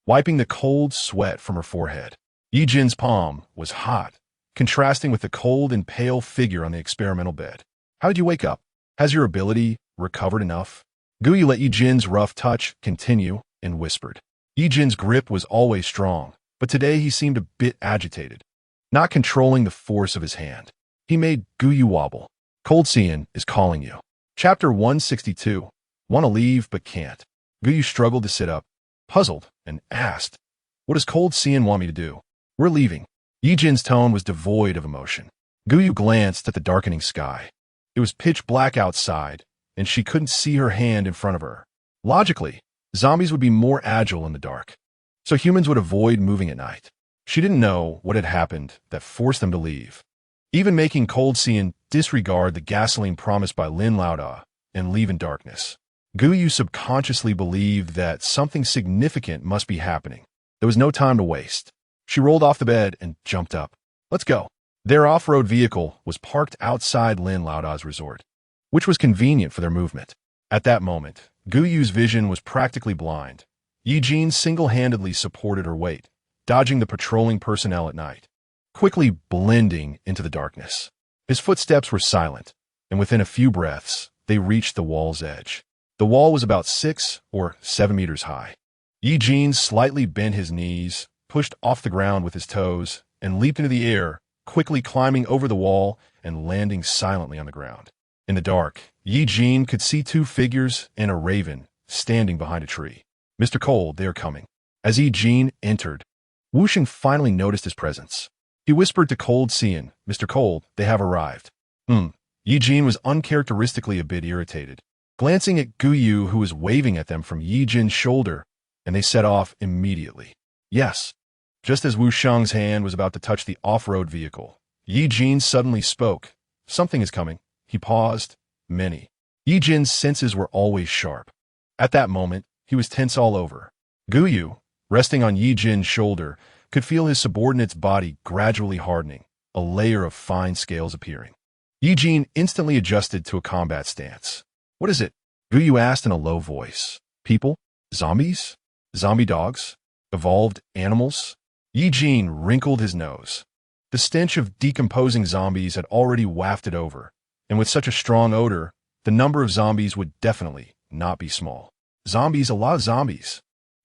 wiping the cold sweat from her forehead. Ye Jin's palm was hot, contrasting with the cold and pale figure on the experimental bed. "How did you wake up? Has your ability recovered enough?" Guyu let Ye Jin's rough touch continue and whispered. Ye Jin's grip was always strong, but today he seemed a bit agitated, not controlling the force of his hand. He made Guyu wobble. "Cold Xian is calling you." Chapter 162. Want to leave but can't. Guyu struggled to sit up, puzzled, and asked, "What does Cold Xian want me to do?" "We're leaving." Ye Jin's tone was devoid of emotion. Guyu glanced at the darkening sky. It was pitch black outside, and she couldn't see her hand in front of her. Logically, zombies would be more agile in the dark, so humans would avoid moving at night. She didn't know what had happened that forced them to leave, even making Cold Xian disregard the gasoline promised by Lin Laoda and leave in darkness. Guyu subconsciously believed that something significant must be happening. There was no time to waste. She rolled off the bed and jumped up. "Let's go." Their off-road vehicle was parked outside Lin Laoda's resort, which was convenient for their movement. At that moment, Guyu's vision was practically blind. Ye Jin single-handedly supported her weight, dodging the patrolling personnel at night, quickly blending into the darkness. His footsteps were silent, and within a few breaths, they reached the wall's edge. The wall was about 6 or 7 meters high. Ye Jin slightly bent his knees, pushed off the ground with his toes, and leaped into the air, quickly climbing over the wall and landing silently on the ground. In the dark, Ye Jin could see 2 figures and a raven standing behind a tree. "Mr. Cold, they are coming." As Ye Jin entered, Wu Sheng finally noticed his presence. He whispered to Cold Xian, "Mr. Cold, they have arrived." Ye Jin was uncharacteristically a bit irritated, glancing at Guyu, who was waving at them from Ye Jin's shoulder, and they set off immediately. "Yes." Just as Wu Sheng's hand was about to touch the off-road vehicle, Ye Jin suddenly spoke. "Something is coming." He paused. "Many." Ye Jin's senses were always sharp. At that moment, he was tense all over. Guyu, resting on Ye Jin's shoulder, could feel his subordinate's body gradually hardening, a layer of fine scales appearing. Ye Jin instantly adjusted to a combat stance. "What is it?" Guyu asked in a low voice. "People? Zombies? Zombie dogs? Evolved animals?" Ye Jin wrinkled his nose. The stench of decomposing zombies had already wafted over, and with such a strong odor, the number of zombies would definitely not be small. Zombies, a lot of zombies.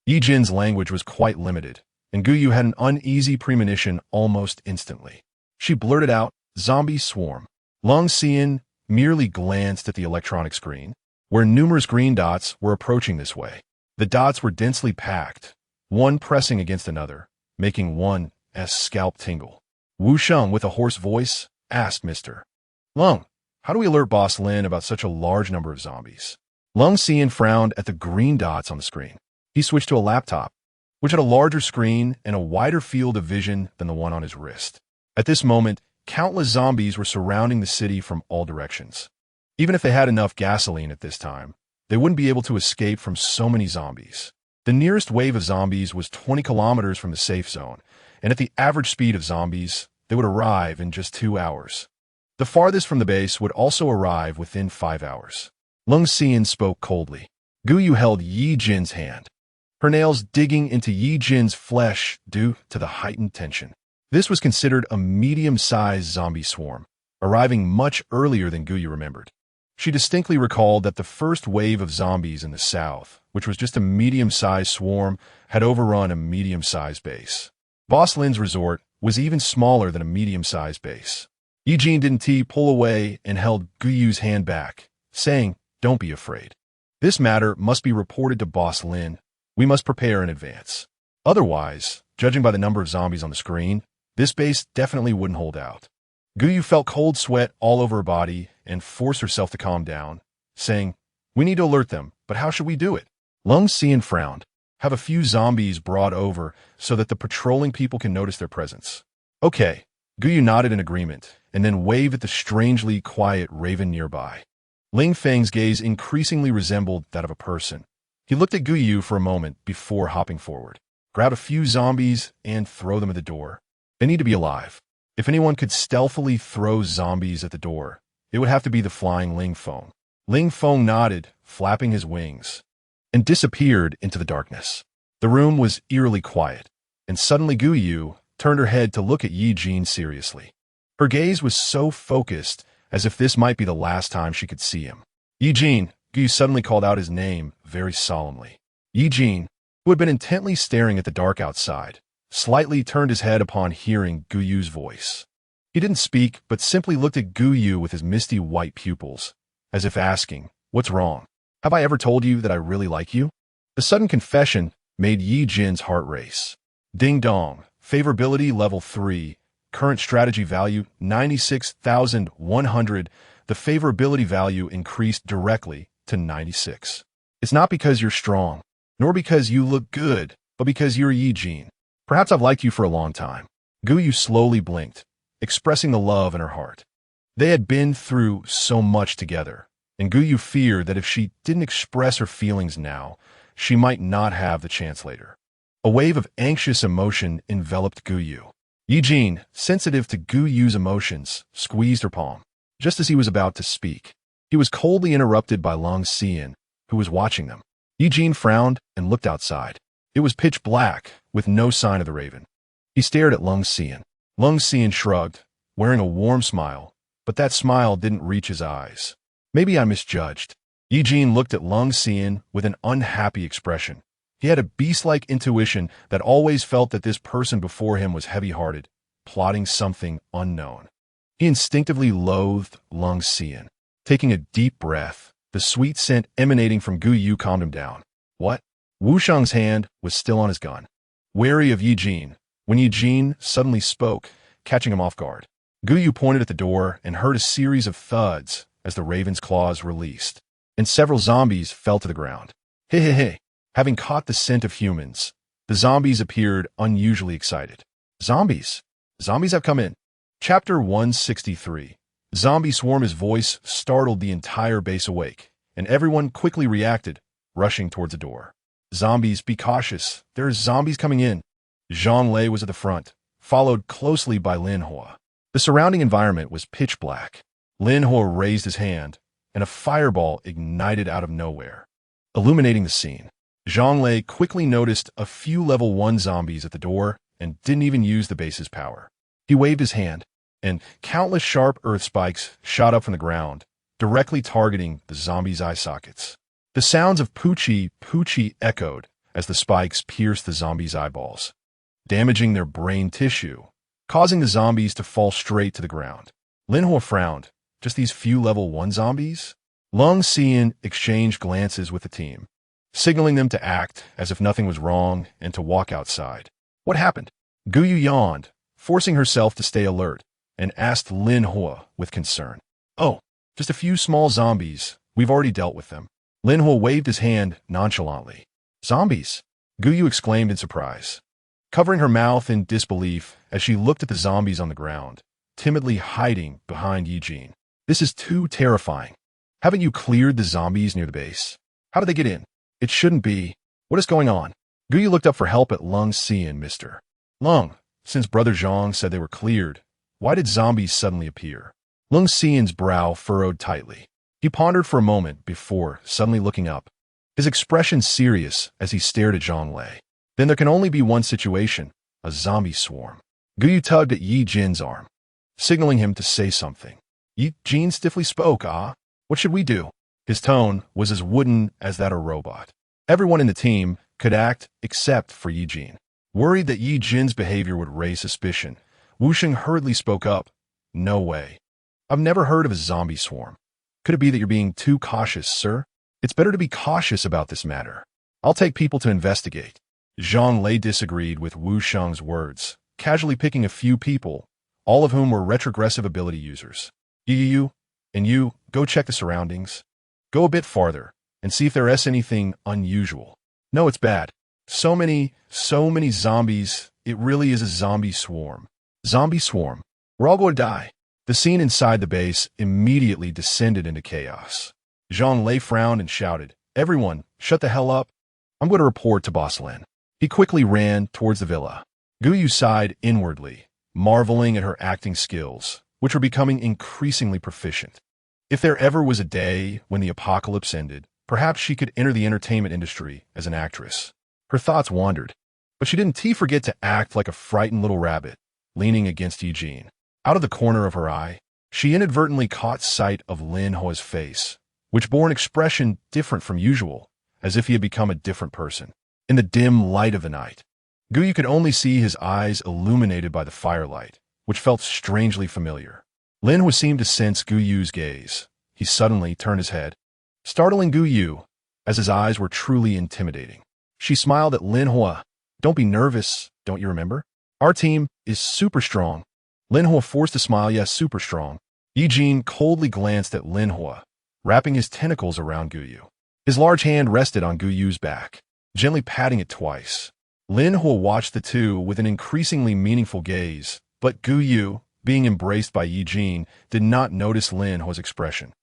Ye Jin's language was quite limited, and Guyu had an uneasy premonition almost instantly. She blurted out, "Zombie swarm." Lung Xian merely glanced at the electronic screen, where numerous green dots were approaching this way. The dots were densely packed, one pressing against another, making one's scalp tingle. Wu Sheng, with a hoarse voice, asked Mr. Lung, "How do we alert Boss Lin about such a large number of zombies?" Lung Xian frowned at the green dots on the screen. He switched to a laptop, which had a larger screen and a wider field of vision than the one on his wrist. At this moment, countless zombies were surrounding the city from all directions. Even if they had enough gasoline at this time, they wouldn't be able to escape from so many zombies. The nearest wave of zombies was 20 kilometers from the safe zone, and at the average speed of zombies, they would arrive in just 2 hours. The farthest from the base would also arrive within 5 hours. Lung Xian spoke coldly. Guyu held Ye Jin's hand, her nails digging into Ye Jin's flesh due to the heightened tension. This was considered a medium-sized zombie swarm, arriving much earlier than Guyu remembered. She distinctly recalled that the first wave of zombies in the south, which was just a medium-sized swarm, had overrun a medium-sized base. Boss Lin's resort was even smaller than a medium-sized base. Ye Jin didn't pull away and held Guyu's hand back, saying, "Don't be afraid. This matter must be reported to Boss Lin. We must prepare in advance. Otherwise, judging by the number of zombies on the screen, this base definitely wouldn't hold out." Guyu felt cold sweat all over her body and forced herself to calm down, saying, "We need to alert them, but how should we do it?" Lung Xian frowned. "Have a few zombies brought over so that the patrolling people can notice their presence." "Okay." Guyu nodded in agreement, and then waved at the strangely quiet raven nearby. Ling Feng's gaze increasingly resembled that of a person. He looked at Guyu for a moment before hopping forward. "Grab a few zombies and throw them at the door. They need to be alive. If anyone could stealthily throw zombies at the door, it would have to be the flying Ling Feng." Ling Feng nodded, flapping his wings, and disappeared into the darkness. The room was eerily quiet, and suddenly Guyu turned her head to look at Ye Jin seriously. Her gaze was so focused as if this might be the last time she could see him. "Ye Jin," Guyu suddenly called out his name very solemnly. Ye Jin, who had been intently staring at the dark outside, slightly turned his head upon hearing Guyu's voice. He didn't speak, but simply looked at Guyu with his misty white pupils, as if asking, "What's wrong? Have I ever told you that I really like you?" The sudden confession made Ye Jin's heart race. Ding dong, favorability level 3, current strategy value 96,100. The favorability value increased directly to 96. "It's not because you're strong, nor because you look good, but because you're Ye Jin. Perhaps I've liked you for a long time." Guyu slowly blinked, expressing the love in her heart. They had been through so much together, and Guyu feared that if she didn't express her feelings now, she might not have the chance later. A wave of anxious emotion enveloped Guyu. Ye Jin, sensitive to Guyu's emotions, squeezed her palm. Just as he was about to speak, he was coldly interrupted by Lung Xian, who was watching them. Ye Jin frowned and looked outside. It was pitch black, with no sign of the raven. He stared at Lung Xian. Lung Xian shrugged, wearing a warm smile, but that smile didn't reach his eyes. "Maybe I misjudged." Ye Jin looked at Lung Xian with an unhappy expression. He had a beast-like intuition that always felt that this person before him was heavy-hearted, plotting something unknown. He instinctively loathed Lung Xian. Taking a deep breath, the sweet scent emanating from Guyu calmed him down. "What?" Wu Sheng's hand was still on his gun, wary of Ye Jin, when Ye Jin suddenly spoke, catching him off guard. Guyu pointed at the door and heard a series of thuds as the raven's claws released, and several zombies fell to the ground. Hey. Having caught the scent of humans, the zombies appeared unusually excited. "Zombies! Zombies have come in." Chapter 163. Zombie Swarm. His voice startled the entire base awake, and everyone quickly reacted, rushing towards the door. Zombies, be cautious. There's zombies coming in. Zhonglei was at the front, followed closely by Lin Hua. The surrounding environment was pitch black. Lin Hua raised his hand, and a fireball ignited out of nowhere, illuminating the scene. Zhonglei quickly noticed a few level 1 zombies at the door and didn't even use the base's power. He waved his hand, and countless sharp earth spikes shot up from the ground, directly targeting the zombies' eye sockets. The sounds of poochie echoed as the spikes pierced the zombies' eyeballs, damaging their brain tissue, causing the zombies to fall straight to the ground. Lin Hua frowned. Just these few level 1 zombies? Lung Xian exchanged glances with the team, signaling them to act as if nothing was wrong and to walk outside. What happened? Guyu yawned, forcing herself to stay alert, and asked Lin Hua with concern. Oh, just a few small zombies. We've already dealt with them. Lin Hua waved his hand nonchalantly. Zombies? Guyu exclaimed in surprise, covering her mouth in disbelief as she looked at the zombies on the ground, timidly hiding behind Ye Jin. This is too terrifying. Haven't you cleared the zombies near the base? How did they get in? It shouldn't be. What is going on? Guyu looked up for help at Lung Xian, Mr. Lung, since Brother Zhang said they were cleared, why did zombies suddenly appear? Lung Xian's brow furrowed tightly. He pondered for a moment before suddenly looking up, his expression serious as he stared at Zhonglei. Then there can only be one situation, a zombie swarm. Guyu tugged at Ye Jin's arm, signaling him to say something. Ye Jin stiffly spoke. What should we do? His tone was as wooden as that of a robot. Everyone in the team could act except for Ye Jin. Worried that Ye Jin's behavior would raise suspicion, Wu Sheng hurriedly spoke up. No way. I've never heard of a zombie swarm. Could it be that you're being too cautious, sir? It's better to be cautious about this matter. I'll take people to investigate. Zhonglei disagreed with Wu Sheng's words, casually picking a few people, all of whom were retrogressive ability users. You, and you, go check the surroundings. Go a bit farther, and see if there is anything unusual. No, it's bad. So many zombies. It really is a zombie swarm. Zombie swarm. We're all going to die. The scene inside the base immediately descended into chaos. Zhonglei frowned and shouted, Everyone, shut the hell up. I'm going to report to Boss Lin. He quickly ran towards the villa. Guyu sighed inwardly, marveling at her acting skills, which were becoming increasingly proficient. If there ever was a day when the apocalypse ended, perhaps she could enter the entertainment industry as an actress. Her thoughts wandered, but she didn't forget to act like a frightened little rabbit, leaning against Ye Jin. Out of the corner of her eye, she inadvertently caught sight of Lin Hua's face, which bore an expression different from usual, as if he had become a different person. In the dim light of the night, Guyu could only see his eyes illuminated by the firelight, which felt strangely familiar. Lin Hua seemed to sense Guyu's gaze. He suddenly turned his head, startling Guyu, as his eyes were truly intimidating. She smiled at Lin Hua. Don't be nervous, don't you remember? Our team is super strong. Lin Hua forced a smile. Yes, super strong. Ye Jin coldly glanced at Lin Hua, wrapping his tentacles around Guyu. His large hand rested on Guyu's back, gently patting it twice. Lin Hua watched the two with an increasingly meaningful gaze, but Guyu, being embraced by Ye Jin, did not notice Lin Hua's expression.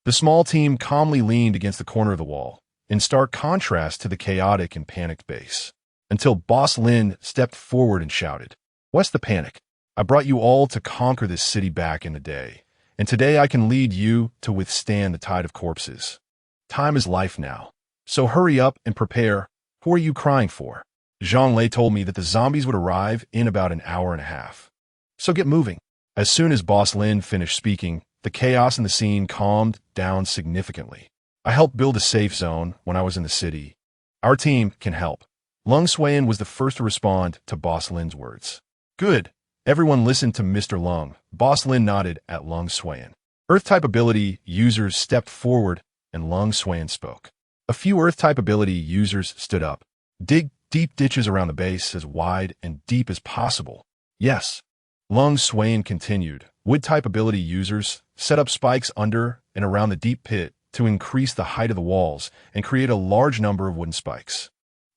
The small team calmly leaned against the corner of the wall, in stark contrast to the chaotic and panicked base, until Boss Lin stepped forward and shouted, What's the panic? I brought you all to conquer this city back in the day, and today I can lead you to withstand the tide of corpses. Time is life now, so hurry up and prepare. Who are you crying for? Zhonglei told me that the zombies would arrive in about an hour and a half. So get moving. As soon as Boss Lin finished speaking, the chaos in the scene calmed down significantly. I helped build a safe zone when I was in the city. Our team can help. Lung Xuan was the first to respond to Boss Lin's words. Good. Everyone listened to Mr. Lung. Boss Lin nodded at Lung Xuan. Earth-type ability users stepped forward and Lung Xuan spoke. A few Earth-type ability users stood up. Dig deep ditches around the base as wide and deep as possible. Yes. Lung Xuan continued. Wood-type ability users set up spikes under and around the deep pit to increase the height of the walls and create a large number of wooden spikes.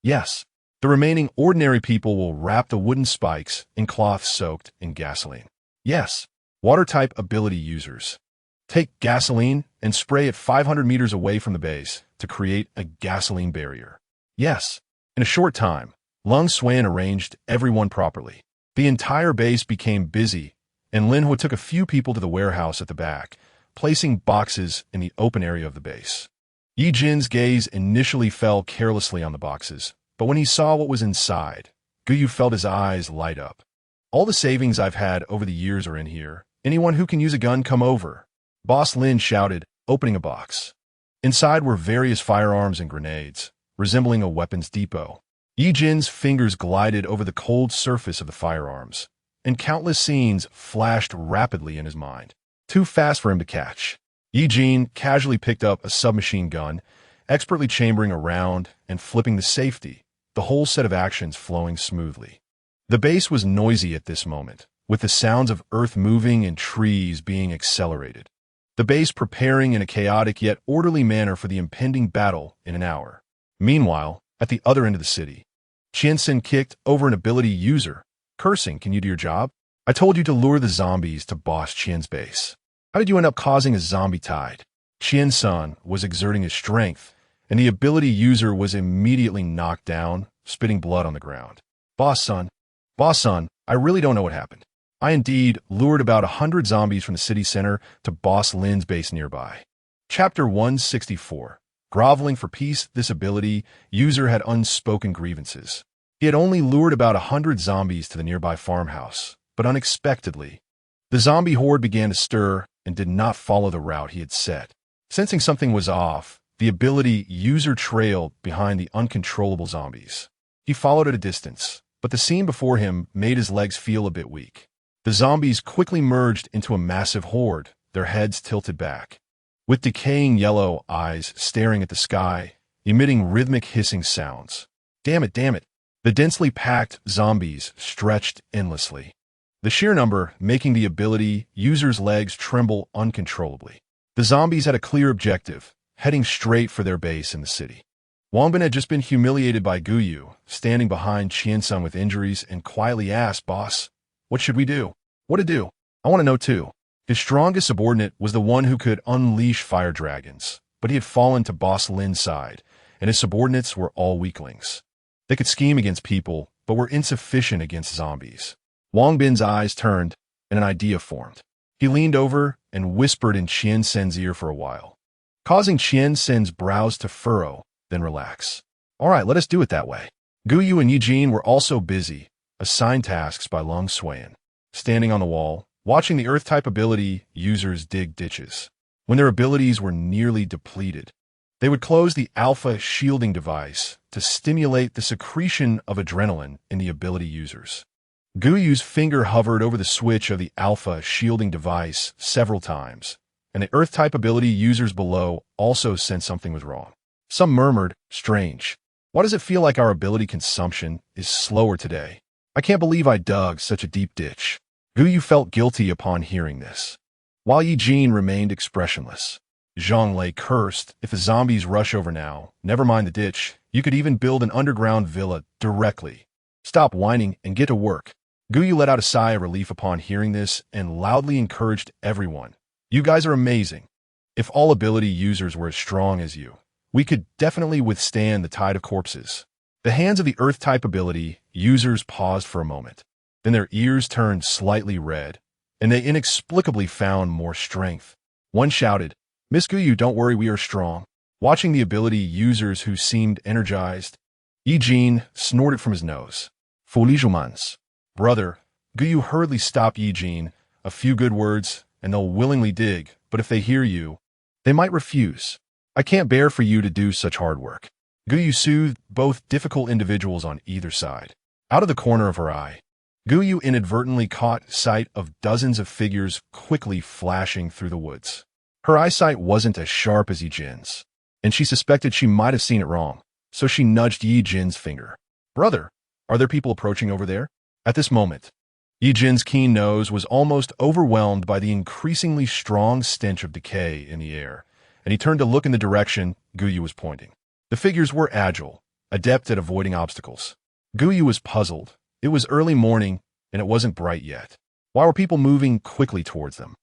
Yes. The remaining ordinary people will wrap the wooden spikes in cloth soaked in gasoline. Yes. Water-type ability users Take gasoline and spray it 500 meters away from the base to create a gasoline barrier. Yes. In a short time, Lung Xuan arranged everyone properly. The entire base became busy, and Lin Hu took a few people to the warehouse at the back, placing boxes in the open area of the base. Ye Jin's gaze initially fell carelessly on the boxes, but when he saw what was inside, Guyu felt his eyes light up. All the savings I've had over the years are in here. Anyone who can use a gun, come over. Boss Lin shouted, opening a box. Inside were various firearms and grenades, resembling a weapons depot. Ye Jin's fingers glided over the cold surface of the firearms, and countless scenes flashed rapidly in his mind. Too fast for him to catch. Ye Jin casually picked up a submachine gun, expertly chambering a round and flipping the safety, the whole set of actions flowing smoothly. The base was noisy at this moment, with the sounds of earth moving and trees being accelerated. The base preparing in a chaotic yet orderly manner for the impending battle in an hour. Meanwhile, at the other end of the city, Qianxin kicked over an ability user, cursing, "Can you do your job? I told you to lure the zombies to Boss Qian's base. How did you end up causing a zombie tide?" Qianxin was exerting his strength, and the ability user was immediately knocked down, spitting blood on the ground. Boss son, I really don't know what happened. I indeed lured about 100 zombies from the city center to Boss Lin's base nearby. Chapter 164. Groveling for peace. This ability user had unspoken grievances. He had only lured about 100 zombies to the nearby farmhouse, but unexpectedly, the zombie horde began to stir and did not follow the route he had set. Sensing something was off, the ability user trailed behind the uncontrollable zombies. He followed at a distance, but the scene before him made his legs feel a bit weak. The zombies quickly merged into a massive horde, their heads tilted back, with decaying yellow eyes staring at the sky, emitting rhythmic hissing sounds. Damn it. The densely packed zombies stretched endlessly, the sheer number making the ability user's legs tremble uncontrollably. The zombies had a clear objective, heading straight for their base in the city. Wangbin had just been humiliated by Guyu, standing behind Qianxin with injuries, and quietly asked, "Boss, what should we do?" "What to do? I want to know too." His strongest subordinate was the one who could unleash fire dragons, but he had fallen to Boss Lin's side, and his subordinates were all weaklings. They could scheme against people, but were insufficient against zombies. Wang Bin's eyes turned, and an idea formed. He leaned over and whispered in Qianxin's ear for a while, causing Qianxin's brows to furrow, then relax. "All right, let us do it that way." Guyu and Ye Jin were also busy, assigned tasks by Lung Xuan, standing on the wall, watching the Earth-type ability users dig ditches. When their abilities were nearly depleted, they would close the alpha shielding device to stimulate the secretion of adrenaline in the ability users. Guyu's finger hovered over the switch of the alpha shielding device several times, and the Earth-type ability users below also sensed something was wrong. Some murmured, "Strange. Why does it feel like our ability consumption is slower today? I can't believe I dug such a deep ditch." Guyu felt guilty upon hearing this, while Ye Jin remained expressionless. Zhang Lei cursed, "If the zombies rush over now, never mind the ditch, you could even build an underground villa directly. Stop whining and get to work." Guyu let out a sigh of relief upon hearing this and loudly encouraged everyone. "You guys are amazing. If all ability users were as strong as you, we could definitely withstand the tide of corpses." The hands of the Earth-type ability users paused for a moment. Then their ears turned slightly red, and they inexplicably found more strength. One shouted, "Miss Guyu, don't worry, we are strong." Watching the ability users who seemed energized, Ye Jin snorted from his nose. "Foolish humans." "Brother," Guyu hurriedly stopped Ye Jin. "A few good words, and they'll willingly dig, but if they hear you, they might refuse. I can't bear for you to do such hard work." Guyu soothed both difficult individuals on either side. Out of the corner of her eye, Guyu inadvertently caught sight of dozens of figures quickly flashing through the woods. Her eyesight wasn't as sharp as Ye Jin's, and she suspected she might have seen it wrong, so she nudged Ye Jin's finger. "Brother, are there people approaching over there?" At this moment, Ye Jin's keen nose was almost overwhelmed by the increasingly strong stench of decay in the air, and he turned to look in the direction Guyu was pointing. The figures were agile, adept at avoiding obstacles. Guyu was puzzled. It was early morning, and it wasn't bright yet. Why were people moving quickly towards them?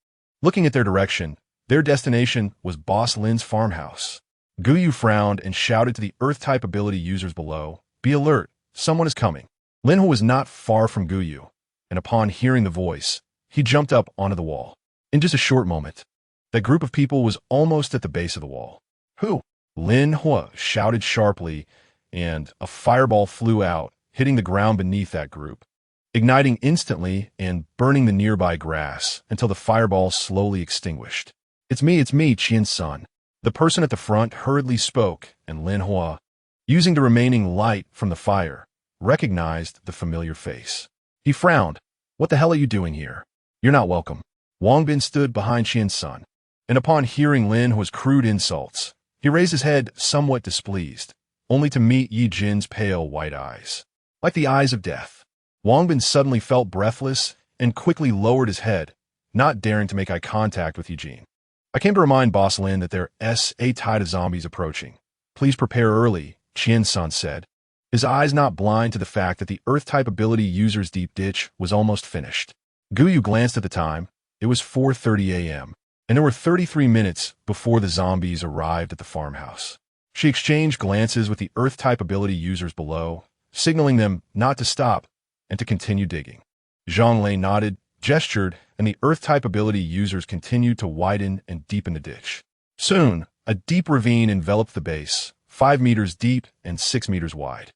Looking at their direction, Their destination was Boss Lin's farmhouse. Guyu frowned and shouted to the Earth-type ability users below, "Be alert, someone is coming." Linho was not far from Guyu, and upon hearing the voice, he jumped up onto the wall. In just a short moment, that group of people was almost at the base of the wall. "Who?" Lin Hua shouted sharply, and a fireball flew out, hitting the ground beneath that group, igniting instantly and burning the nearby grass until the fireball slowly extinguished. It's me, Qian-san." The person at the front hurriedly spoke, and Lin Hua, using the remaining light from the fire, recognized the familiar face. He frowned. "What the hell are you doing here? You're not welcome." Wang Bin stood behind Qian-san, and upon hearing Lin Hua's crude insults, he raised his head somewhat displeased, only to meet Ye Jin's pale white eyes. Like the eyes of death. Wang Bin suddenly felt breathless and quickly lowered his head, not daring to make eye contact with Ye Jin. "I came to remind Boss Lin that there's a tide of zombies approaching. Please prepare early," Qian-san said, his eyes not blind to the fact that the Earth-type ability user's deep ditch was almost finished. Guyu glanced at the time. It was 4:30 a.m., and there were 33 minutes before the zombies arrived at the farmhouse. She exchanged glances with the Earth-type ability users below, signaling them not to stop and to continue digging. Zhang Lei nodded, gestured, and the Earth-type ability users continued to widen and deepen the ditch. Soon, a deep ravine enveloped the base, 5 meters deep and 6 meters wide.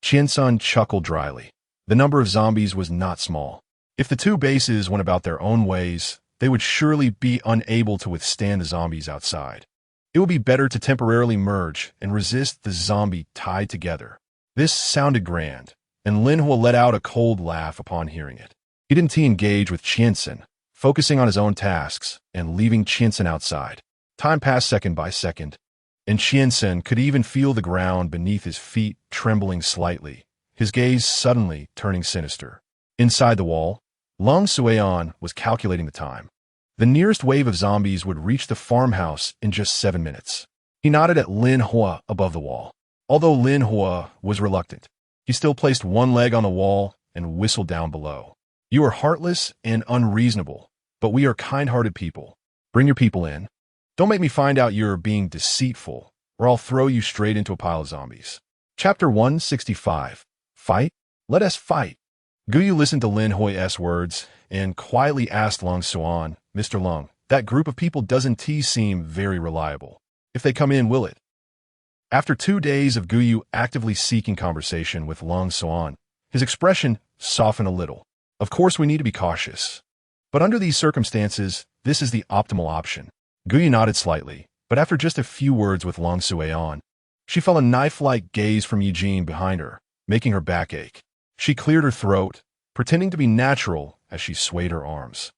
Qian-san chuckled dryly. The number of zombies was not small. If the two bases went about their own ways, they would surely be unable to withstand the zombies outside. It would be better to temporarily merge and resist the zombie tied together. This sounded grand, and Lin Hua let out a cold laugh upon hearing it. He didn't engage with Qian-san, focusing on his own tasks and leaving Qian-san outside. Time passed second by second, and Qian-san could even feel the ground beneath his feet trembling slightly, his gaze suddenly turning sinister. Inside the wall, Long Sueon was calculating the time. The nearest wave of zombies would reach the farmhouse in just 7 minutes. He nodded at Lin Hua above the wall. Although Lin Hua was reluctant, he still placed one leg on the wall and whistled down below. "You are heartless and unreasonable, but we are kind-hearted people. Bring your people in. Don't make me find out you're being deceitful, or I'll throw you straight into a pile of zombies." Chapter 165. Fight? Let us fight. Guyu listened to Lin Hui's words and quietly asked Long Suan, "Mr. Long, that group of people doesn't seem very reliable. If they come in, will it?" After 2 days of Guyu actively seeking conversation with Long Suan, his expression softened a little. "Of course we need to be cautious. But under these circumstances, this is the optimal option." Guyu nodded slightly, but after just a few words with Long Suan, she felt a knife-like gaze from Ye Jin behind her, making her back ache. She cleared her throat, pretending to be natural as she swayed her arms,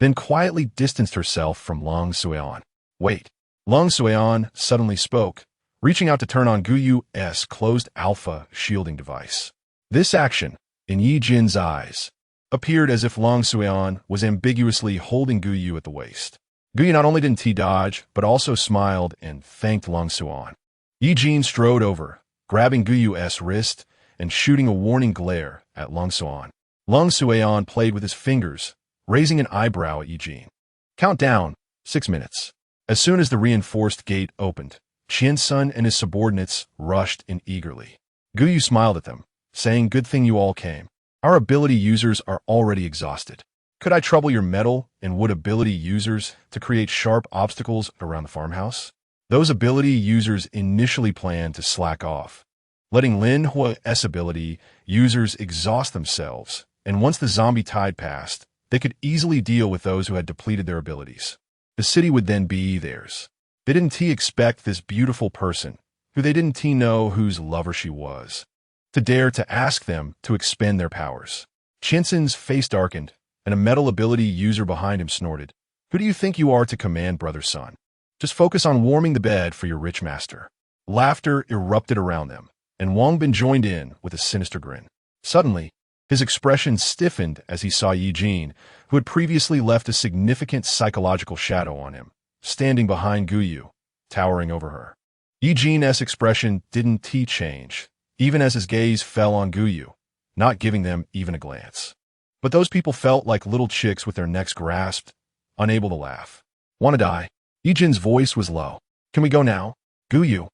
then quietly distanced herself from Long Suan. "Wait." Long Suan suddenly spoke, reaching out to turn on Guyu's closed alpha shielding device. This action, in Ye Jin's eyes, appeared as if Long Suan was ambiguously holding Guyu at the waist. Guyu not only didn't dodge, but also smiled and thanked Long Suan. Ye Jin strode over, grabbing Guyu's wrist and shooting a warning glare at Long Suan. Long Suan played with his fingers, raising an eyebrow at Ye Jin. "Count down, 6 minutes." As soon as the reinforced gate opened, Qian-san and his subordinates rushed in eagerly. Guyu smiled at them, saying, "Good thing you all came. Our ability users are already exhausted. Could I trouble your metal and wood ability users to create sharp obstacles around the farmhouse?" Those ability users initially planned to slack off, letting Lin Hua's ability users exhaust themselves, and once the zombie tide passed, they could easily deal with those who had depleted their abilities. The city would then be theirs. They didn't expect this beautiful person, who they didn't know whose lover she was, to dare to ask them to expend their powers. Qian-san's face darkened, and a metal ability user behind him snorted. "Who do you think you are to command, brother son? Just focus on warming the bed for your rich master." Laughter erupted around them, and Wang Bin joined in with a sinister grin. Suddenly, his expression stiffened as he saw Ye Jin, who had previously left a significant psychological shadow on him, standing behind Guyu, towering over her. Ye Jin's expression didn't change, even as his gaze fell on Guyu, not giving them even a glance. But those people felt like little chicks with their necks grasped, unable to laugh. "Want to die?" Ye Jin's voice was low. Can we go now? Guyu,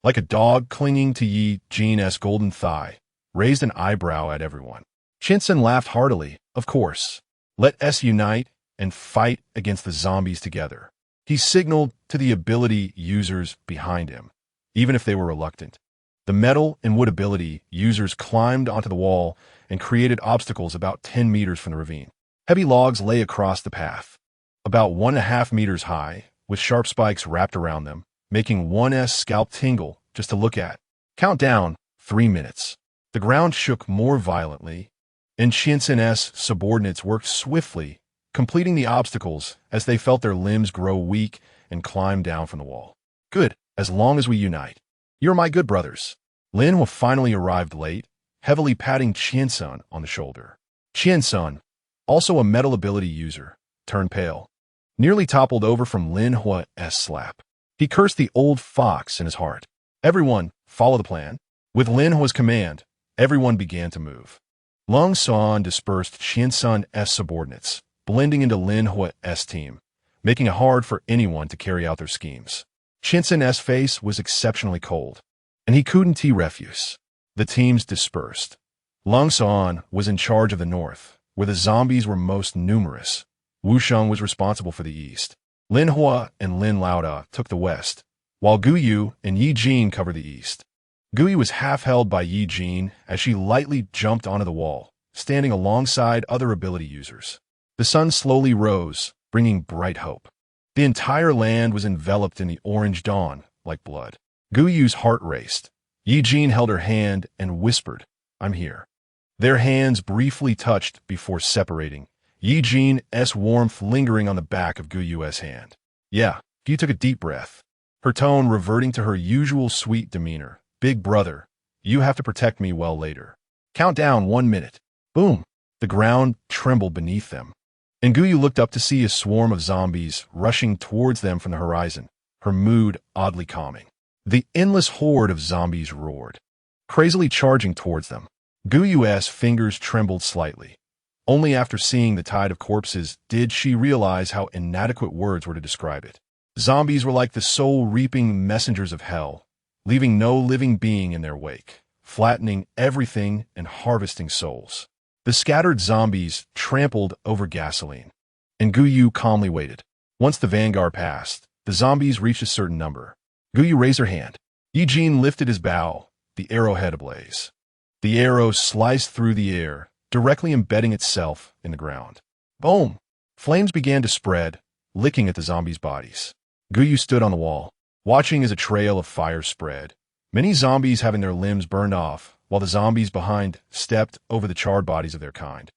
like a dog clinging to Ye Jin's golden thigh, raised an eyebrow at everyone. Shinsen laughed heartily. Of course. Let us unite and fight against the zombies together. He signaled to the ability users behind him, even if they were reluctant. The metal and wood ability users climbed onto the wall and created obstacles about 10 meters from the ravine. Heavy logs lay across the path, about 1.5 meters high, with sharp spikes wrapped around them, making one's scalp tingle just to look at. Countdown, 3 minutes. The ground shook more violently, and Shinsen's subordinates worked swiftly, completing the obstacles as they felt their limbs grow weak and climb down from the wall. Good, as long as we unite. You're my good brothers. Lin finally arrived late, heavily patting Qiansun on the shoulder. Qiansun, also a metal ability user, turned pale, nearly toppled over from Lin Hua's slap. He cursed the old fox in his heart. Everyone, follow the plan. With Lin Hua's command, everyone began to move. Lung San dispersed Qiansun's subordinates, blending into Lin Hua's team, making it hard for anyone to carry out their schemes. Qiansun's face was exceptionally cold, and he couldn't refuse. The teams dispersed. Lung San was in charge of the north, where the zombies were most numerous. Wu Sheng was responsible for the east. Lin Hua and Lin Laoda took the west, while Guyu and Ye Jin covered the east. Guyu was half held by Ye Jin as she lightly jumped onto the wall, standing alongside other ability users. The sun slowly rose, bringing bright hope. The entire land was enveloped in the orange dawn, like blood. Guyu's heart raced. Ye Jin held her hand and whispered, I'm here. Their hands briefly touched before separating, Ye Jin's warmth lingering on the back of Guyu's hand. Yeah, Guyu took a deep breath, her tone reverting to her usual sweet demeanor. Big brother, you have to protect me well later. Count down 1 minute. Boom. The ground trembled beneath them, and Guyu looked up to see a swarm of zombies rushing towards them from the horizon, her mood oddly calming. The endless horde of zombies roared, crazily charging towards them. Guyu's fingers trembled slightly. Only after seeing the tide of corpses did she realize how inadequate words were to describe it. Zombies were like the soul-reaping messengers of hell, leaving no living being in their wake, flattening everything and harvesting souls. The scattered zombies trampled over gasoline, and Guyu calmly waited. Once the vanguard passed, the zombies reached a certain number. Guyu raised her hand. Ye Jin lifted his bow, the arrowhead ablaze. The arrow sliced through the air, directly embedding itself in the ground. Boom! Flames began to spread, licking at the zombies' bodies. Guyu stood on the wall, watching as a trail of fire spread, many zombies having their limbs burned off, while the zombies behind stepped over the charred bodies of their kind,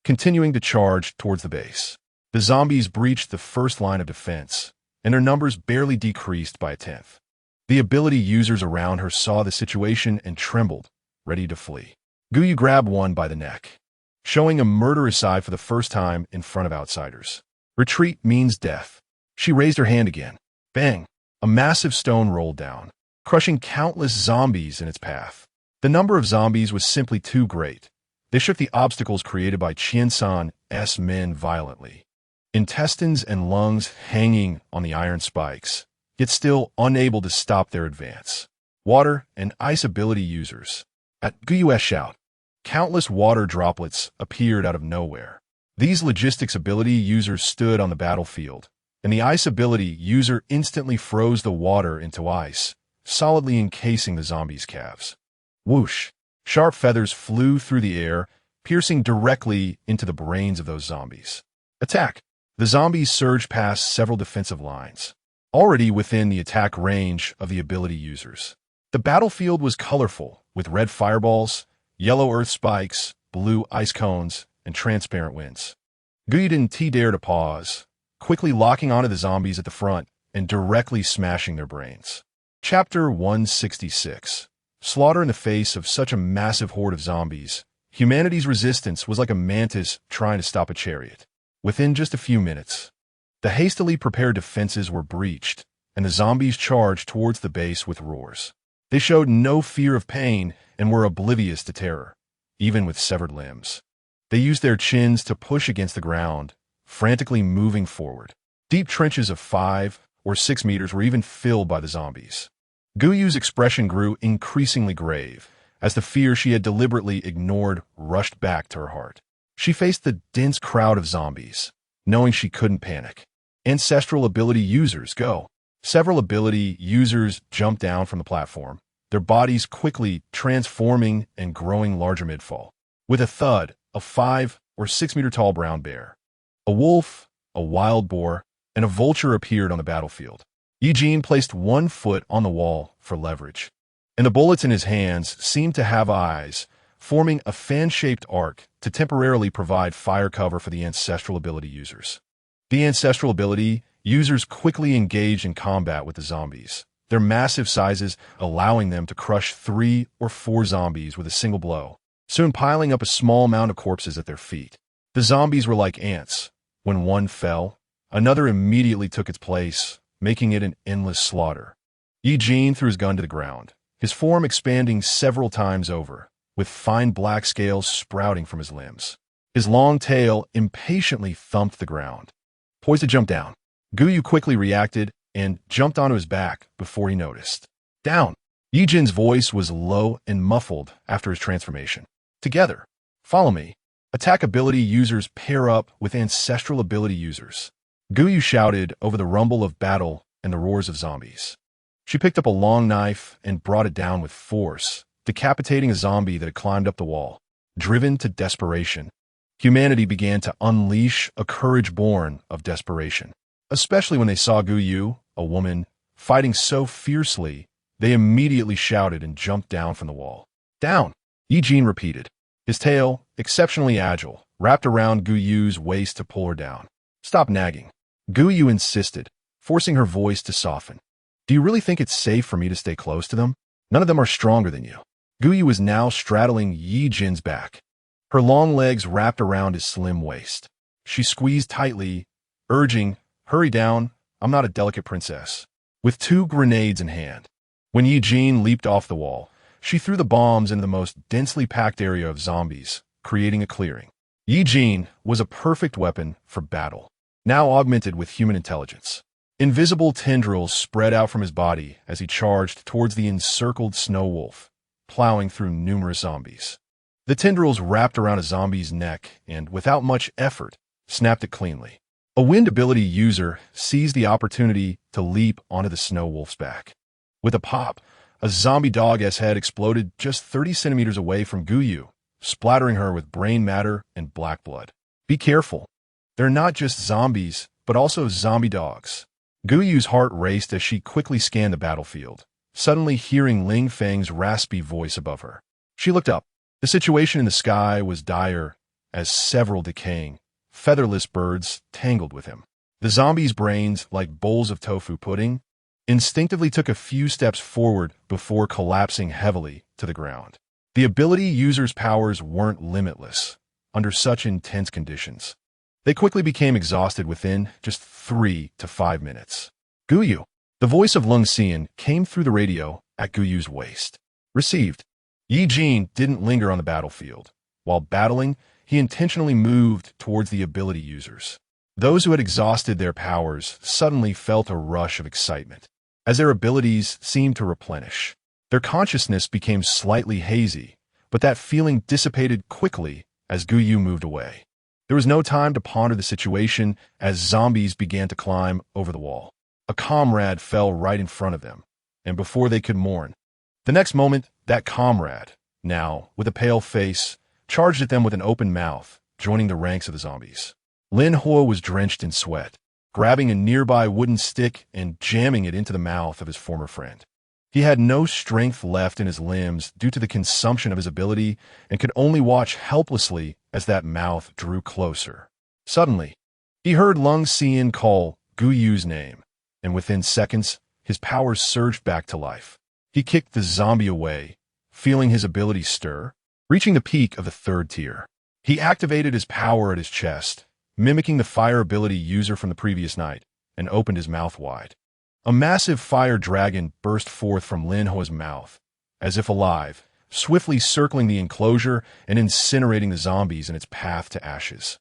continuing to charge towards the base. The zombies breached the first line of defense, and their numbers barely decreased by a tenth. The ability users around her saw the situation and trembled, ready to flee. Guyu grabbed one by the neck, showing a murderous eye for the first time in front of outsiders. Retreat means death. She raised her hand again. Bang! A massive stone rolled down, crushing countless zombies in its path. The number of zombies was simply too great. They shook the obstacles created by Qiansun's men violently, intestines and lungs hanging on the iron spikes, yet still unable to stop their advance. Water and ice ability users. At Guyu's shout, countless water droplets appeared out of nowhere. These logistics ability users stood on the battlefield, and the ice ability user instantly froze the water into ice, solidly encasing the zombies' calves. Whoosh! Sharp feathers flew through the air, piercing directly into the brains of those zombies. Attack! The zombies surged past several defensive lines, already within the attack range of the ability users. The battlefield was colorful, with red fireballs, yellow earth spikes, blue ice cones, and transparent winds. Guyu didn't dare to pause, quickly locking onto the zombies at the front and directly smashing their brains. Chapter 166. Slaughter in the face of such a massive horde of zombies. Humanity's resistance was like a mantis trying to stop a chariot. Within just a few minutes, the hastily prepared defenses were breached, and the zombies charged towards the base with roars. They showed no fear of pain and were oblivious to terror, even with severed limbs. They used their chins to push against the ground, frantically moving forward. Deep trenches of 5 or 6 meters were even filled by the zombies. Guyu's expression grew increasingly grave as the fear she had deliberately ignored rushed back to her heart. She faced the dense crowd of zombies, knowing she couldn't panic. Ancestral ability users, go. Several ability users jumped down from the platform, their bodies quickly transforming and growing larger midfall. With a thud, a 5 or 6 meter tall brown bear, a wolf, a wild boar, and a vulture appeared on the battlefield. Ye Jin placed one foot on the wall for leverage, and the bullets in his hands seemed to have eyes, forming a fan-shaped arc to temporarily provide fire cover for the ancestral ability users. The ancestral ability users quickly engaged in combat with the zombies, their massive sizes allowing them to crush 3 or 4 zombies with a single blow, soon piling up a small mound of corpses at their feet. The zombies were like ants. When one fell, another immediately took its place, making it an endless slaughter. Ye Jin threw his gun to the ground, his form expanding several times over, with fine black scales sprouting from his limbs. His long tail impatiently thumped the ground. Poised to jump down, Guyu quickly reacted and jumped onto his back before he noticed. Down! Ye Jin's voice was low and muffled after his transformation. Together, follow me. Attack ability users pair up with ancestral ability users. Guyu shouted over the rumble of battle and the roars of zombies. She picked up a long knife and brought it down with force, decapitating a zombie that had climbed up the wall. Driven to desperation, humanity began to unleash a courage born of desperation. Especially when they saw Guyu, a woman, fighting so fiercely, they immediately shouted and jumped down from the wall. Down! Ye Jin repeated, his tail, exceptionally agile, wrapped around Guyu's waist to pull her down. Stop nagging. Guyu insisted, forcing her voice to soften. Do you really think it's safe for me to stay close to them? None of them are stronger than you. Guyu was now straddling Ye Jin's back, her long legs wrapped around his slim waist. She squeezed tightly, urging, hurry down, I'm not a delicate princess. With 2 grenades in hand. When Ye Jin leaped off the wall, she threw the bombs into the most densely packed area of zombies, creating a clearing. Ye Jin was a perfect weapon for battle, now augmented with human intelligence. Invisible tendrils spread out from his body as he charged towards the encircled snow wolf, plowing through numerous zombies. The tendrils wrapped around a zombie's neck and, without much effort, snapped it cleanly. A wind ability user seized the opportunity to leap onto the snow wolf's back. With a pop, a zombie dog's head exploded just 30 centimeters away from Guyu, splattering her with brain matter and black blood. Be careful. They're not just zombies, but also zombie dogs. Guyu's heart raced as she quickly scanned the battlefield, suddenly hearing Ling Feng's raspy voice above her. She looked up. The situation in the sky was dire as several decaying, featherless birds tangled with him. The zombies' brains, like bowls of tofu pudding, instinctively took a few steps forward before collapsing heavily to the ground. The ability users' powers weren't limitless under such intense conditions. They quickly became exhausted within just 3 to 5 minutes. Guyu. The voice of Lung Xian came through the radio at Guyu's waist. Received. Ye Jin didn't linger on the battlefield. While battling, he intentionally moved towards the ability users. Those who had exhausted their powers suddenly felt a rush of excitement, as their abilities seemed to replenish. Their consciousness became slightly hazy, but that feeling dissipated quickly as Guyu moved away. There was no time to ponder the situation as zombies began to climb over the wall. A comrade fell right in front of them, and before they could mourn, the next moment, that comrade, now with a pale face, charged at them with an open mouth, joining the ranks of the zombies. Lin Ho was drenched in sweat, grabbing a nearby wooden stick and jamming it into the mouth of his former friend. He had no strength left in his limbs due to the consumption of his ability and could only watch helplessly as that mouth drew closer. Suddenly, he heard Lung Xian call Guyu's name, and within seconds, his powers surged back to life. He kicked the zombie away, feeling his ability stir, reaching the peak of the 3rd tier. He activated his power at his chest, mimicking the fire ability user from the previous night, and opened his mouth wide. A massive fire dragon burst forth from Lin Ho's mouth, as if alive, swiftly circling the enclosure and incinerating the zombies in its path to ashes.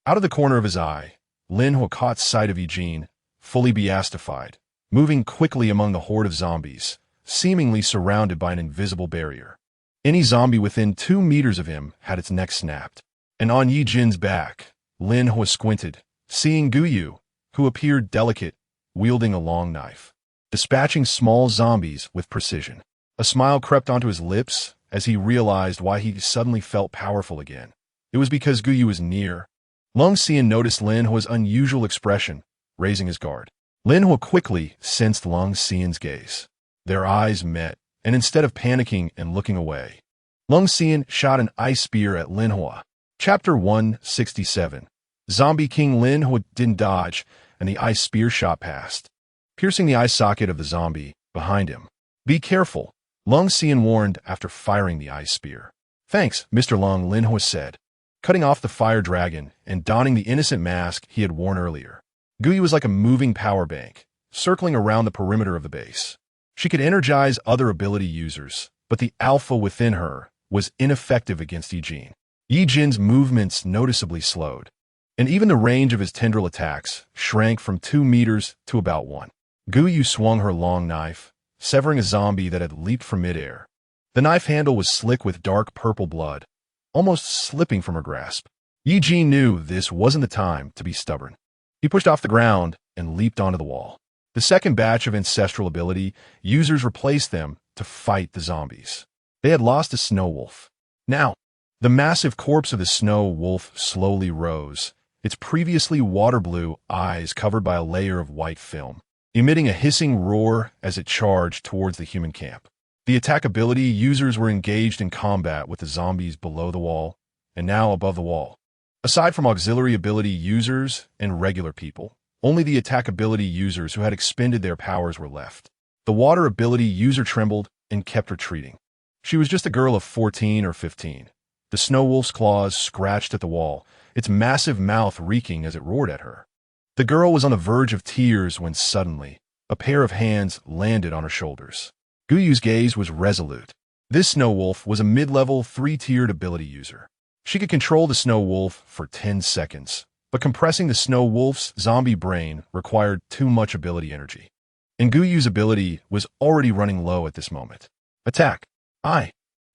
Out of the corner of his eye, Lin Ho caught sight of Ye Jin, fully beastified, moving quickly among the horde of zombies, seemingly surrounded by an invisible barrier. Any zombie within 2 meters of him had its neck snapped. And on Ye Jin's back, Lin Hua squinted, seeing Guyu, who appeared delicate, wielding a long knife, dispatching small zombies with precision. A smile crept onto his lips as he realized why he suddenly felt powerful again. It was because Guyu was near. Lung Xian noticed Lin Hua's unusual expression, raising his guard. Lin Hua quickly sensed Lung Xian's gaze. Their eyes met, and instead of panicking and looking away, Lung Xian shot an ice spear at Lin Hua. Chapter 167. Zombie King Lin Hua didn't dodge, and the ice spear shot past, piercing the eye socket of the zombie behind him. "Be careful," Lung Xian warned after firing the ice spear. "Thanks, Mr. Lung," Lin Hua said, cutting off the fire dragon and donning the innocent mask he had worn earlier. Guyu was like a moving power bank, circling around the perimeter of the base. She could energize other ability users, but the alpha within her was ineffective against Ye Jin. Ye Jin's movements noticeably slowed, and even the range of his tendril attacks shrank from 2 meters to about 1. Guyu swung her long knife, severing a zombie that had leaped from midair. The knife handle was slick with dark purple blood, almost slipping from her grasp. Ye Jin knew this wasn't the time to be stubborn. He pushed off the ground and leaped onto the wall. The second batch of ancestral ability users replaced them to fight the zombies. They had lost a snow wolf. Now, the massive corpse of the snow wolf slowly rose, its previously water blue eyes covered by a layer of white film, emitting a hissing roar as it charged towards the human camp. The attack ability users were engaged in combat with the zombies below the wall, and now above the wall. Aside from auxiliary ability users and regular people, only the attack ability users who had expended their powers were left. The water ability user trembled and kept retreating. She was just a girl of 14 or 15. The snow wolf's claws scratched at the wall, its massive mouth reeking as it roared at her. The girl was on the verge of tears when suddenly, a pair of hands landed on her shoulders. Guyu's gaze was resolute. This snow wolf was a mid-level 3-tiered ability user. She could control the snow wolf for 10 seconds, but compressing the snow wolf's zombie brain required too much ability energy. And Guyu's ability was already running low at this moment. "Attack! I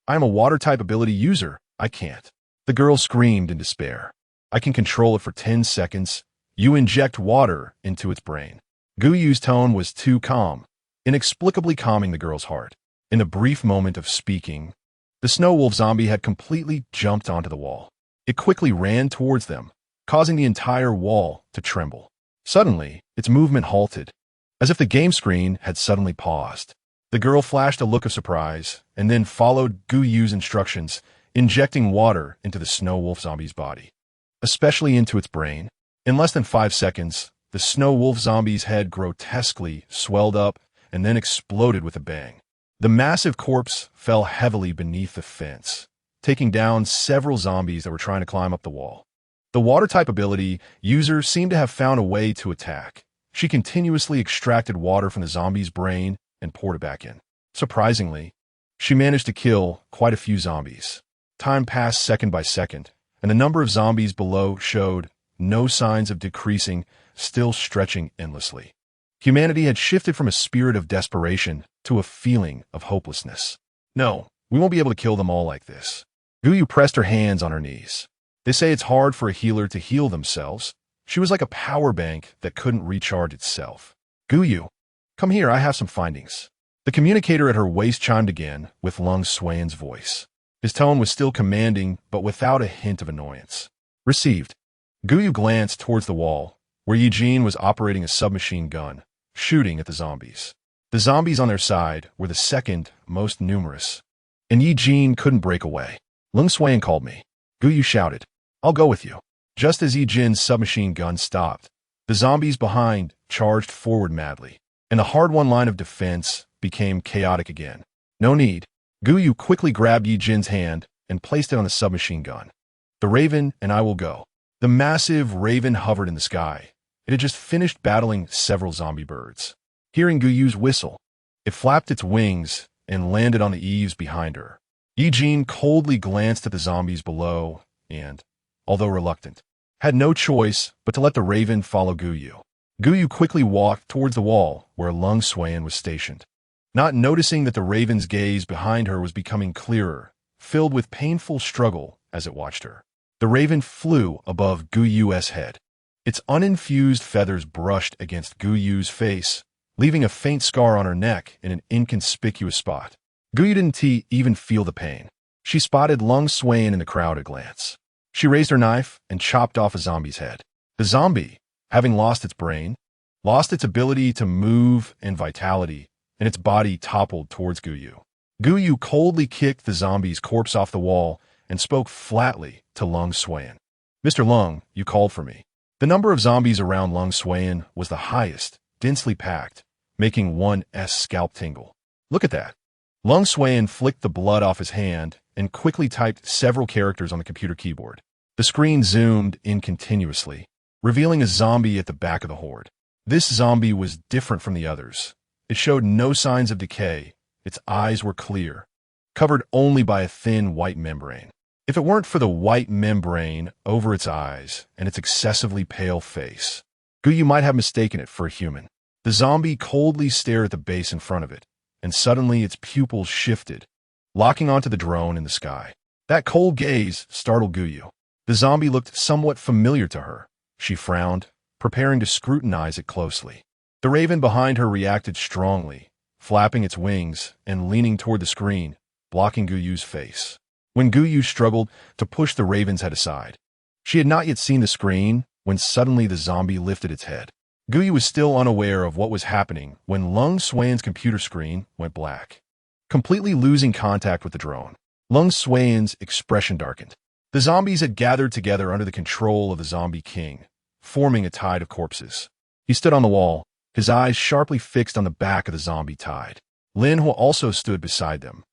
am a water-type ability user. I can't." The girl screamed in despair. "I can control it for 10 seconds. You inject water into its brain." Guyu's tone was too calm, inexplicably calming the girl's heart. In the brief moment of speaking, the snow wolf zombie had completely jumped onto the wall. It quickly ran towards them, causing the entire wall to tremble. Suddenly, its movement halted, as if the game screen had suddenly paused. The girl flashed a look of surprise, and then followed Guyu's instructions, injecting water into the snow wolf zombie's body, especially into its brain. In less than 5 seconds, the snow wolf zombie's head grotesquely swelled up and then exploded with a bang. The massive corpse fell heavily beneath the fence, taking down several zombies that were trying to climb up the wall. The water-type ability user seemed to have found a way to attack. She continuously extracted water from the zombie's brain and poured it back in. Surprisingly, she managed to kill quite a few zombies. Time passed second by second, and the number of zombies below showed no signs of decreasing, still stretching endlessly. Humanity had shifted from a spirit of desperation to a feeling of hopelessness. "No, we won't be able to kill them all like this." Guyu pressed her hands on her knees. They say it's hard for a healer to heal themselves. She was like a power bank that couldn't recharge itself. "Guyu, come here, I have some findings." The communicator at her waist chimed again with Lung Xuan's voice. His tone was still commanding, but without a hint of annoyance. "Received." Guyu glanced towards the wall, where Ye Jin was operating a submachine gun, shooting at the zombies. The zombies on their side were the second most numerous, and Ye Jin couldn't break away. "Lung Xuan called me." Guyu shouted. "I'll go with you." Just as Ye Jin's submachine gun stopped, the zombies behind charged forward madly, and the hard-won line of defense became chaotic again. "No need." Guyu quickly grabbed Ye Jin's hand and placed it on the submachine gun. "The Raven and I will go." The massive raven hovered in the sky. It had just finished battling several zombie birds. Hearing Guyu's whistle, it flapped its wings and landed on the eaves behind her. Ye Jin coldly glanced at the zombies below and, although reluctant, had no choice but to let the raven follow Guyu. Guyu quickly walked towards the wall where Lung Xuan was stationed, not noticing that the raven's gaze behind her was becoming clearer, filled with painful struggle as it watched her. The raven flew above Guyu's head. Its uninfused feathers brushed against Guyu's face, leaving a faint scar on her neck in an inconspicuous spot. Guyu didn't even feel the pain. She spotted Lung Xuan in the crowd at a glance. She raised her knife and chopped off a zombie's head. The zombie, having lost its brain, lost its ability to move and vitality, and its body toppled towards Guyu. Guyu coldly kicked the zombie's corpse off the wall and spoke flatly to Lung Xuan. "Mr. Lung, you called for me." The number of zombies around Lung Xuan was the highest, densely packed, making one's scalp tingle. "Look at that." Lung Xuan flicked the blood off his hand and quickly typed several characters on the computer keyboard. The screen zoomed in continuously, revealing a zombie at the back of the horde. This zombie was different from the others. It showed no signs of decay. Its eyes were clear, covered only by a thin white membrane. If it weren't for the white membrane over its eyes and its excessively pale face, Guyu might have mistaken it for a human. The zombie coldly stared at the base in front of it, and suddenly its pupils shifted, locking onto the drone in the sky. That cold gaze startled Guyu. The zombie looked somewhat familiar to her. She frowned, preparing to scrutinize it closely. The raven behind her reacted strongly, flapping its wings and leaning toward the screen, blocking Guyu's face. When Guyu struggled to push the raven's head aside, she had not yet seen the screen when suddenly the zombie lifted its head. Guyu was still unaware of what was happening when Lung Xuan's computer screen went black, completely losing contact with the drone. Lung Xuan's expression darkened. The zombies had gathered together under the control of the Zombie King, forming a tide of corpses. He stood on the wall, his eyes sharply fixed on the back of the zombie tide. Lin Hua also stood beside them,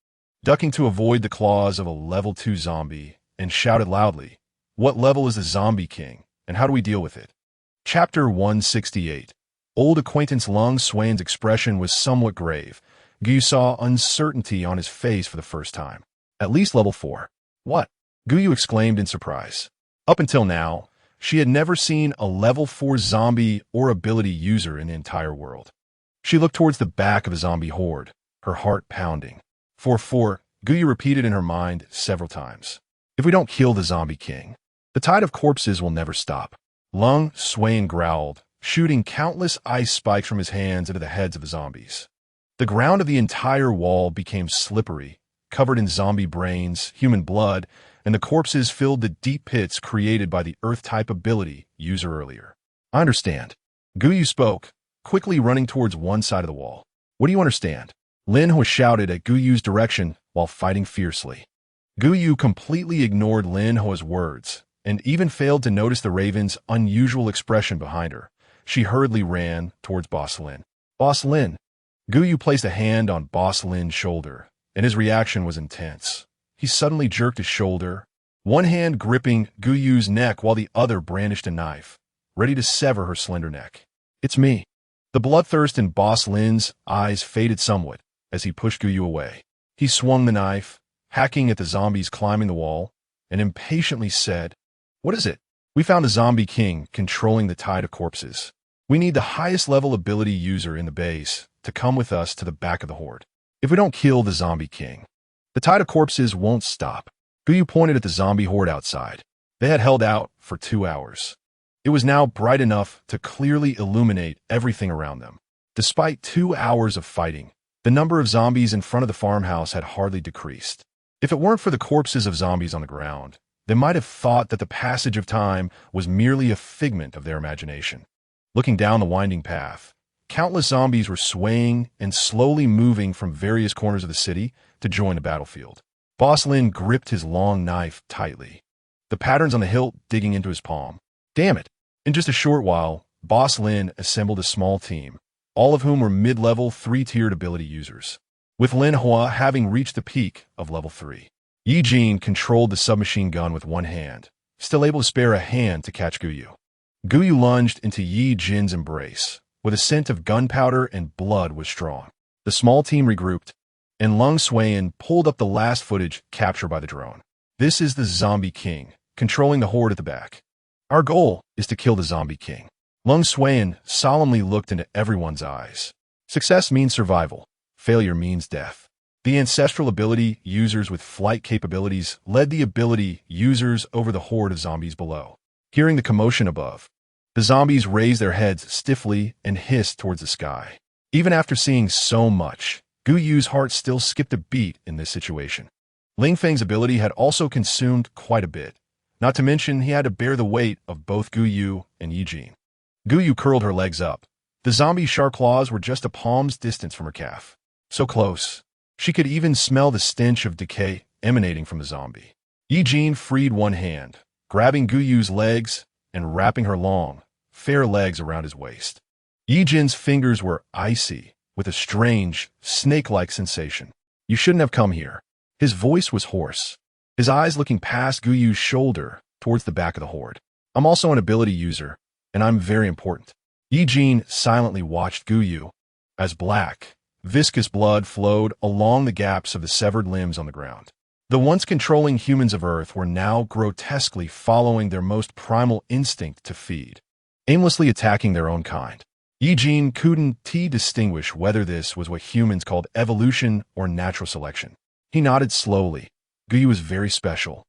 ducking to avoid the claws of a level 2 zombie, and shouted loudly, "What level is the Zombie King, and how do we deal with it?" Chapter 168. Old acquaintance Lung Xuan's expression was somewhat grave. Guyu saw uncertainty on his face for the first time. "At least level 4. What?" Guyu exclaimed in surprise. Up until now, she had never seen a level 4 zombie or ability user in the entire world. She looked towards the back of the zombie horde, her heart pounding. 4-4, Guyu repeated in her mind several times. "If we don't kill the Zombie King, the tide of corpses will never stop." Lung Xuan growled, shooting countless ice spikes from his hands into the heads of the zombies. The ground of the entire wall became slippery, covered in zombie brains, human blood, and the corpses filled the deep pits created by the Earth-type ability user earlier. "I understand." Guyu spoke, quickly running towards one side of the wall. "What do you understand?" Lin Hua shouted at Guyu's direction while fighting fiercely. Guyu completely ignored Lin Hua's words, and even failed to notice the raven's unusual expression behind her. She hurriedly ran towards Boss Lin. "Boss Lin." Guyu placed a hand on Boss Lin's shoulder, and his reaction was intense. He suddenly jerked his shoulder, one hand gripping Guyu's neck while the other brandished a knife, ready to sever her slender neck. "It's me." The bloodthirst in Boss Lin's eyes faded somewhat as he pushed Guyu away. He swung the knife, hacking at the zombies climbing the wall, and impatiently said, "What is it?" "We found a Zombie King controlling the tide of corpses. We need the highest level ability user in the base to come with us to the back of the horde. If we don't kill the Zombie King, the tide of corpses won't stop." Guyu pointed at the zombie horde outside. They had held out for 2 hours. It was now bright enough to clearly illuminate everything around them. Despite 2 hours of fighting, the number of zombies in front of the farmhouse had hardly decreased. If it weren't for the corpses of zombies on the ground, they might have thought that the passage of time was merely a figment of their imagination. Looking down the winding path, countless zombies were swaying and slowly moving from various corners of the city to join the battlefield. Boss Lin gripped his long knife tightly, the patterns on the hilt digging into his palm. Damn it! In just a short while, Boss Lin assembled a small team, all of whom were mid-level 3-tiered ability users, with Lin Hua having reached the peak of level 3. Ye Jin controlled the submachine gun with one hand, still able to spare a hand to catch Guyu. Guyu lunged into Ye Jin's embrace, with a scent of gunpowder and blood was strong. The small team regrouped, and Lung Xuan pulled up the last footage captured by the drone. "This is the Zombie King, controlling the horde at the back. Our goal is to kill the Zombie King." Lung Suan solemnly looked into everyone's eyes. Success means survival. Failure means death. The ancestral ability users with flight capabilities led the ability users over the horde of zombies below. Hearing the commotion above, the zombies raised their heads stiffly and hissed towards the sky. Even after seeing so much, Gu Yu's heart still skipped a beat in this situation. Ling Feng's ability had also consumed quite a bit, not to mention he had to bear the weight of both Gu Yu and Ye Jin. Gu Yu curled her legs up. The zombie shark claws were just a palm's distance from her calf. So close. She could even smell the stench of decay emanating from the zombie. Ye Jin freed one hand, grabbing Gu Yu's legs and wrapping her long, fair legs around his waist. Ye Jin's fingers were icy, with a strange, snake-like sensation. You shouldn't have come here. His voice was hoarse, his eyes looking past Gu Yu's shoulder towards the back of the horde. I'm also an ability user, and I'm very important. Ye Jin silently watched Gu Yu as black, viscous blood flowed along the gaps of the severed limbs on the ground. The once controlling humans of Earth were now grotesquely following their most primal instinct to feed, aimlessly attacking their own kind. Ye Jin couldn't distinguish whether this was what humans called evolution or natural selection. He nodded slowly. Gu Yu was very special,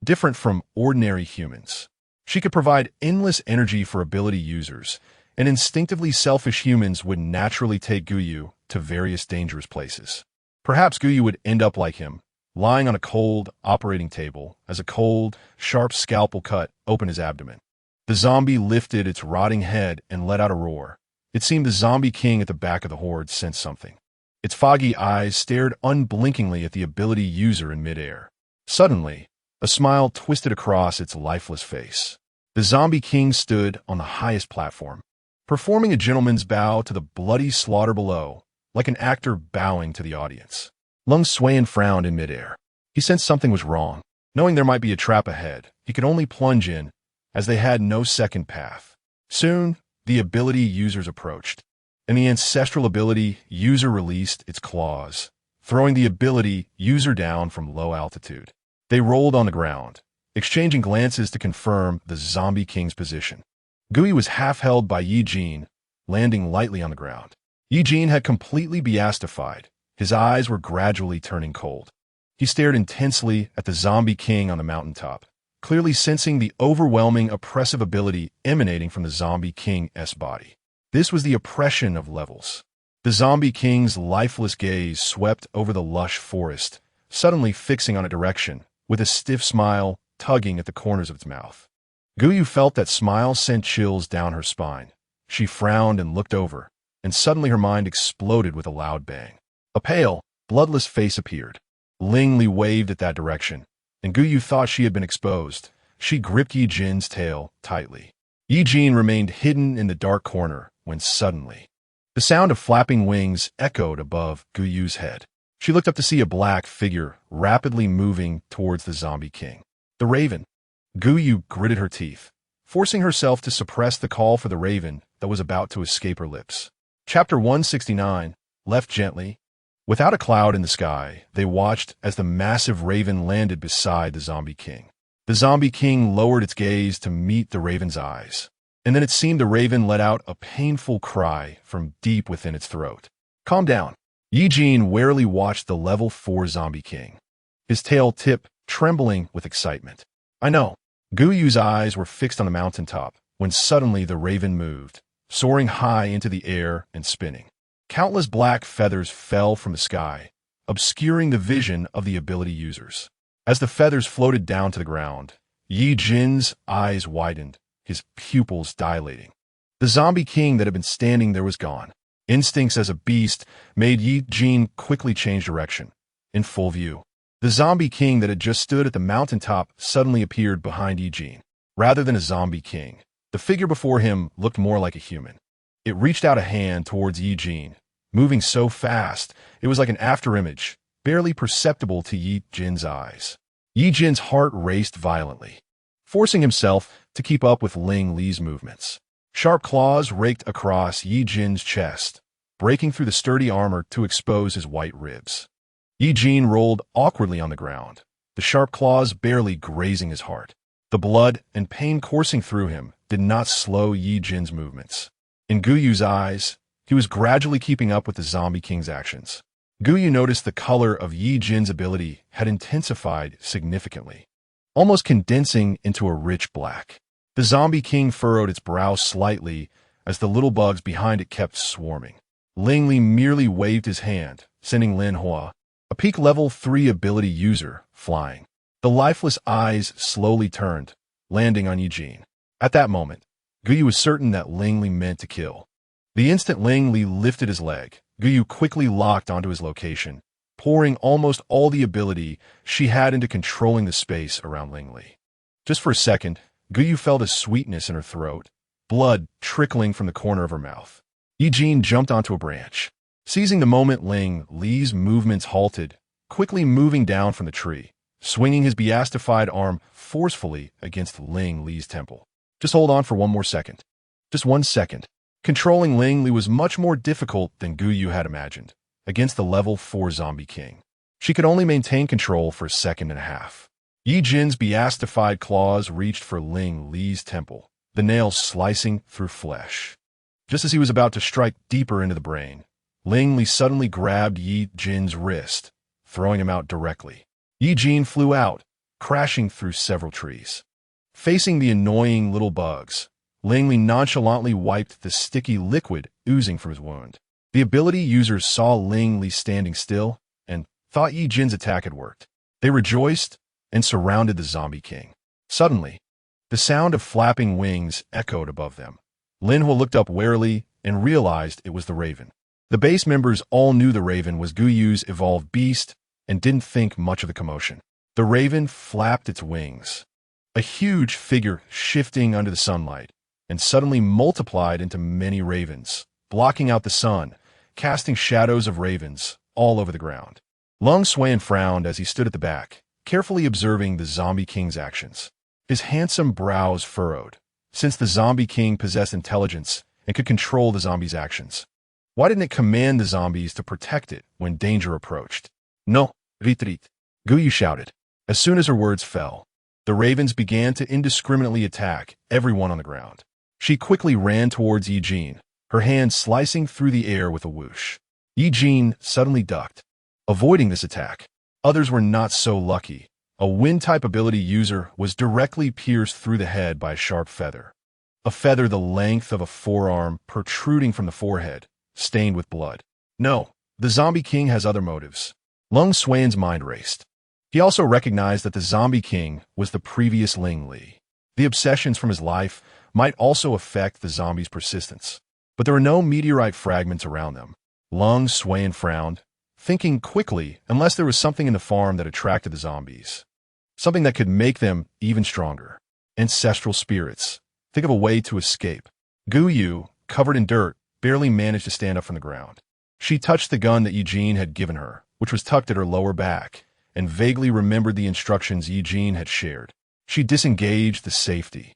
different from ordinary humans. She could provide endless energy for ability users, and instinctively selfish humans would naturally take Gu Yu to various dangerous places. Perhaps Gu Yu would end up like him, lying on a cold operating table as a cold, sharp scalpel cut opened his abdomen. The zombie lifted its rotting head and let out a roar. It seemed the zombie king at the back of the horde sensed something. Its foggy eyes stared unblinkingly at the ability user in midair. Suddenly, a smile twisted across its lifeless face. The zombie king stood on the highest platform, performing a gentleman's bow to the bloody slaughter below, like an actor bowing to the audience. Lung Suan frowned in midair. He sensed something was wrong. Knowing there might be a trap ahead, he could only plunge in, as they had no second path. Soon, the ability users approached, and the ancestral ability user released its claws, throwing the ability user down from low altitude. They rolled on the ground, exchanging glances to confirm the zombie king's position. Gu Yu was half held by Ye Jin, landing lightly on the ground. Ye Jin had completely beastified. His eyes were gradually turning cold. He stared intensely at the zombie king on the mountaintop, clearly sensing the overwhelming oppressive ability emanating from the zombie king's body. This was the oppression of levels. The zombie king's lifeless gaze swept over the lush forest, suddenly fixing on a direction, with a stiff smile tugging at the corners of its mouth. Gu Yu felt that smile sent chills down her spine. She frowned and looked over, and suddenly her mind exploded with a loud bang. A pale, bloodless face appeared. Ling Li waved at that direction, and Gu Yu thought she had been exposed. She gripped Ye Jin's tail tightly. Ye Jin remained hidden in the dark corner when suddenly, the sound of flapping wings echoed above Gu Yu's head. She looked up to see a black figure rapidly moving towards the zombie king. The raven. Gu Yu gritted her teeth, forcing herself to suppress the call for the raven that was about to escape her lips. Chapter 169, Left Gently. Without a cloud in the sky, they watched as the massive raven landed beside the zombie king. The zombie king lowered its gaze to meet the raven's eyes, and then it seemed the raven let out a painful cry from deep within its throat. Calm down. Ye Jin warily watched the level 4 zombie king, his tail tip trembling with excitement. I know. Gu Yu's eyes were fixed on the mountaintop when suddenly the raven moved, soaring high into the air and spinning. Countless black feathers fell from the sky, obscuring the vision of the ability users. As the feathers floated down to the ground, Ye Jin's eyes widened, his pupils dilating. The zombie king that had been standing there was gone. Instincts as a beast made Ye Jin quickly change direction. In full view, the zombie king that had just stood at the mountaintop suddenly appeared behind Ye Jin. Rather than a zombie king, the figure before him looked more like a human. It reached out a hand towards Ye Jin, moving so fast it was like an afterimage, barely perceptible to Ye Jin's eyes. Ye Jin's heart raced violently, forcing himself to keep up with Ling Li's movements. Sharp claws raked across Ye Jin's chest, breaking through the sturdy armor to expose his white ribs. Ye Jin rolled awkwardly on the ground, the sharp claws barely grazing his heart. The blood and pain coursing through him did not slow Ye Jin's movements. In Guyu's eyes, he was gradually keeping up with the Zombie King's actions. Guyu noticed the color of Ye Jin's ability had intensified significantly, almost condensing into a rich black. The Zombie King furrowed its brow slightly as the little bugs behind it kept swarming. Ling Li merely waved his hand, sending Lin Hua, a peak level 3 ability user, flying. The lifeless eyes slowly turned, landing on Ye Jin. At that moment, Guyu was certain that Ling Li meant to kill. The instant Ling Li lifted his leg, Guyu quickly locked onto his location, pouring almost all the ability she had into controlling the space around Ling Li. Just for a second, Guyu felt a sweetness in her throat, blood trickling from the corner of her mouth. Ye Jin jumped onto a branch. Seizing the moment Ling Li's movements halted, quickly moving down from the tree, swinging his beastified arm forcefully against Ling Li's temple. Just hold on for one more second. Just 1 second. Controlling Ling Li was much more difficult than Guyu had imagined, against the level 4 Zombie King. She could only maintain control for a second and a half. Ye Jin's beastified claws reached for Ling Li's temple, the nails slicing through flesh. Just as he was about to strike deeper into the brain, Ling Li suddenly grabbed Ye Jin's wrist, throwing him out directly. Ye Jin flew out, crashing through several trees. Facing the annoying little bugs, Ling Li nonchalantly wiped the sticky liquid oozing from his wound. The ability users saw Ling Li standing still and thought Ye Jin's attack had worked. They rejoiced and surrounded the Zombie King. Suddenly, the sound of flapping wings echoed above them. Lin Hua looked up warily and realized it was the Raven. The base members all knew the Raven was Guyu's evolved beast and didn't think much of the commotion. The Raven flapped its wings, a huge figure shifting under the sunlight, and suddenly multiplied into many ravens, blocking out the sun, casting shadows of ravens all over the ground. Lung Xuan frowned as he stood at the back, carefully observing the Zombie King's actions. His handsome brows furrowed, since the Zombie King possessed intelligence and could control the zombies' actions. Why didn't it command the zombies to protect it when danger approached? No, retreat, Guyu shouted. As soon as her words fell, the ravens began to indiscriminately attack everyone on the ground. She quickly ran towards Ye Jin, her hand slicing through the air with a whoosh. Ye Jin suddenly ducked, avoiding this attack. Others were not so lucky. A wind-type ability user was directly pierced through the head by a sharp feather. A feather the length of a forearm protruding from the forehead, stained with blood. No, the Zombie King has other motives. Lung Xuan's mind raced. He also recognized that the Zombie King was the previous Ling Li. The obsessions from his life might also affect the zombies' persistence. But there were no meteorite fragments around them. Lung Xuan frowned, thinking quickly unless there was something in the farm that attracted the zombies. Something that could make them even stronger. Ancestral spirits. Think of a way to escape. Guyu, covered in dirt, barely managed to stand up from the ground. She touched the gun that Ye Jin had given her, which was tucked at her lower back, and vaguely remembered the instructions Ye Jin had shared. She disengaged the safety,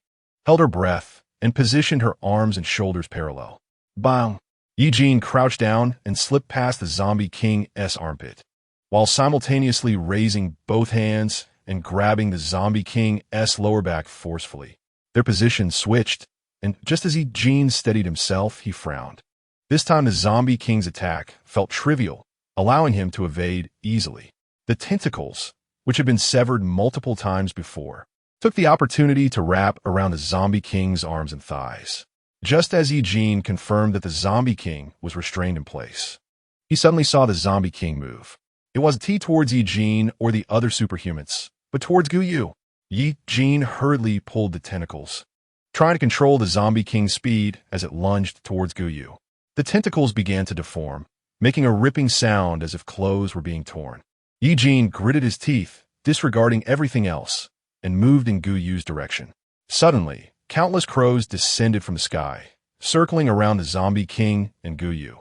held her breath, and positioned her arms and shoulders parallel. Bang! Ye Jin crouched down and slipped past the Zombie King's armpit, while simultaneously raising both hands and grabbing the Zombie King's lower back forcefully. Their positions switched, and just as Ye Jin steadied himself, he frowned. This time the Zombie King's attack felt trivial, allowing him to evade easily. The tentacles, which had been severed multiple times before, took the opportunity to wrap around the Zombie King's arms and thighs. Just as Ye Jin confirmed that the Zombie King was restrained in place, he suddenly saw the Zombie King move. It wasn't towards Ye Jin or the other superhumans, but towards Guyu. Ye Jin hurriedly pulled the tentacles, trying to control the Zombie King's speed as it lunged towards Guyu. The tentacles began to deform, making a ripping sound as if clothes were being torn. Ye Jin gritted his teeth, disregarding everything else, and moved in Guyu's direction. Suddenly, countless crows descended from the sky, circling around the Zombie King and Guyu.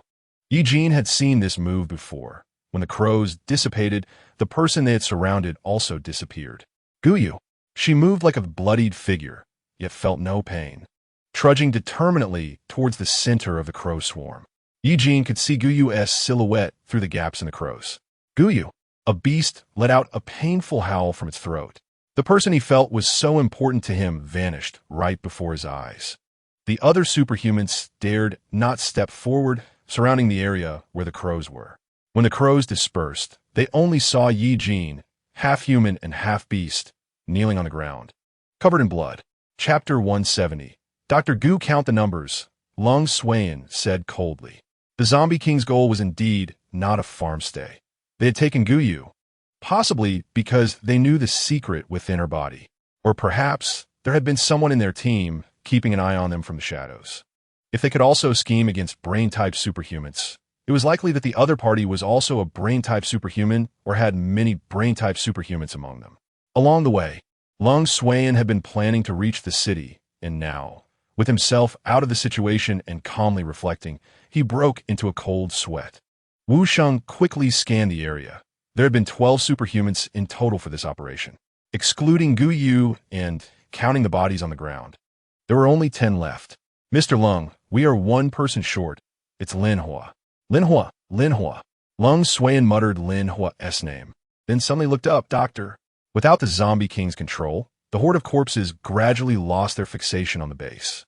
Ye Jin had seen this move before. When the crows dissipated, the person they had surrounded also disappeared. Guyu. She moved like a bloodied figure, yet felt no pain, trudging determinedly towards the center of the crow swarm. Ye Jin could see Guyu's silhouette through the gaps in the crows. Guyu, a beast, let out a painful howl from its throat. The person he felt was so important to him vanished right before his eyes. The other superhumans dared not step forward, surrounding the area where the crows were. When the crows dispersed, they only saw Ye Jin, half human and half beast, kneeling on the ground, covered in blood. Chapter 170. Dr. Gu count the numbers, Lung Swayan said coldly. The Zombie King's goal was indeed not a farm stay. They had taken Guyu, possibly because they knew the secret within her body. Or perhaps there had been someone in their team keeping an eye on them from the shadows. If they could also scheme against brain-type superhumans, it was likely that the other party was also a brain-type superhuman or had many brain-type superhumans among them. Along the way, Lung Swayan had been planning to reach the city, and now, with himself out of the situation and calmly reflecting, he broke into a cold sweat. Wu Sheng quickly scanned the area. There had been 12 superhumans in total for this operation, excluding Gu Yu and counting the bodies on the ground. There were only 10 left. Mr. Lung, we are one person short. It's Lin Hua. Lin Hua, Lin Hua. Lung Swayan muttered Lin Hua's name, then suddenly looked up. Doctor. Without the Zombie King's control, the horde of corpses gradually lost their fixation on the base.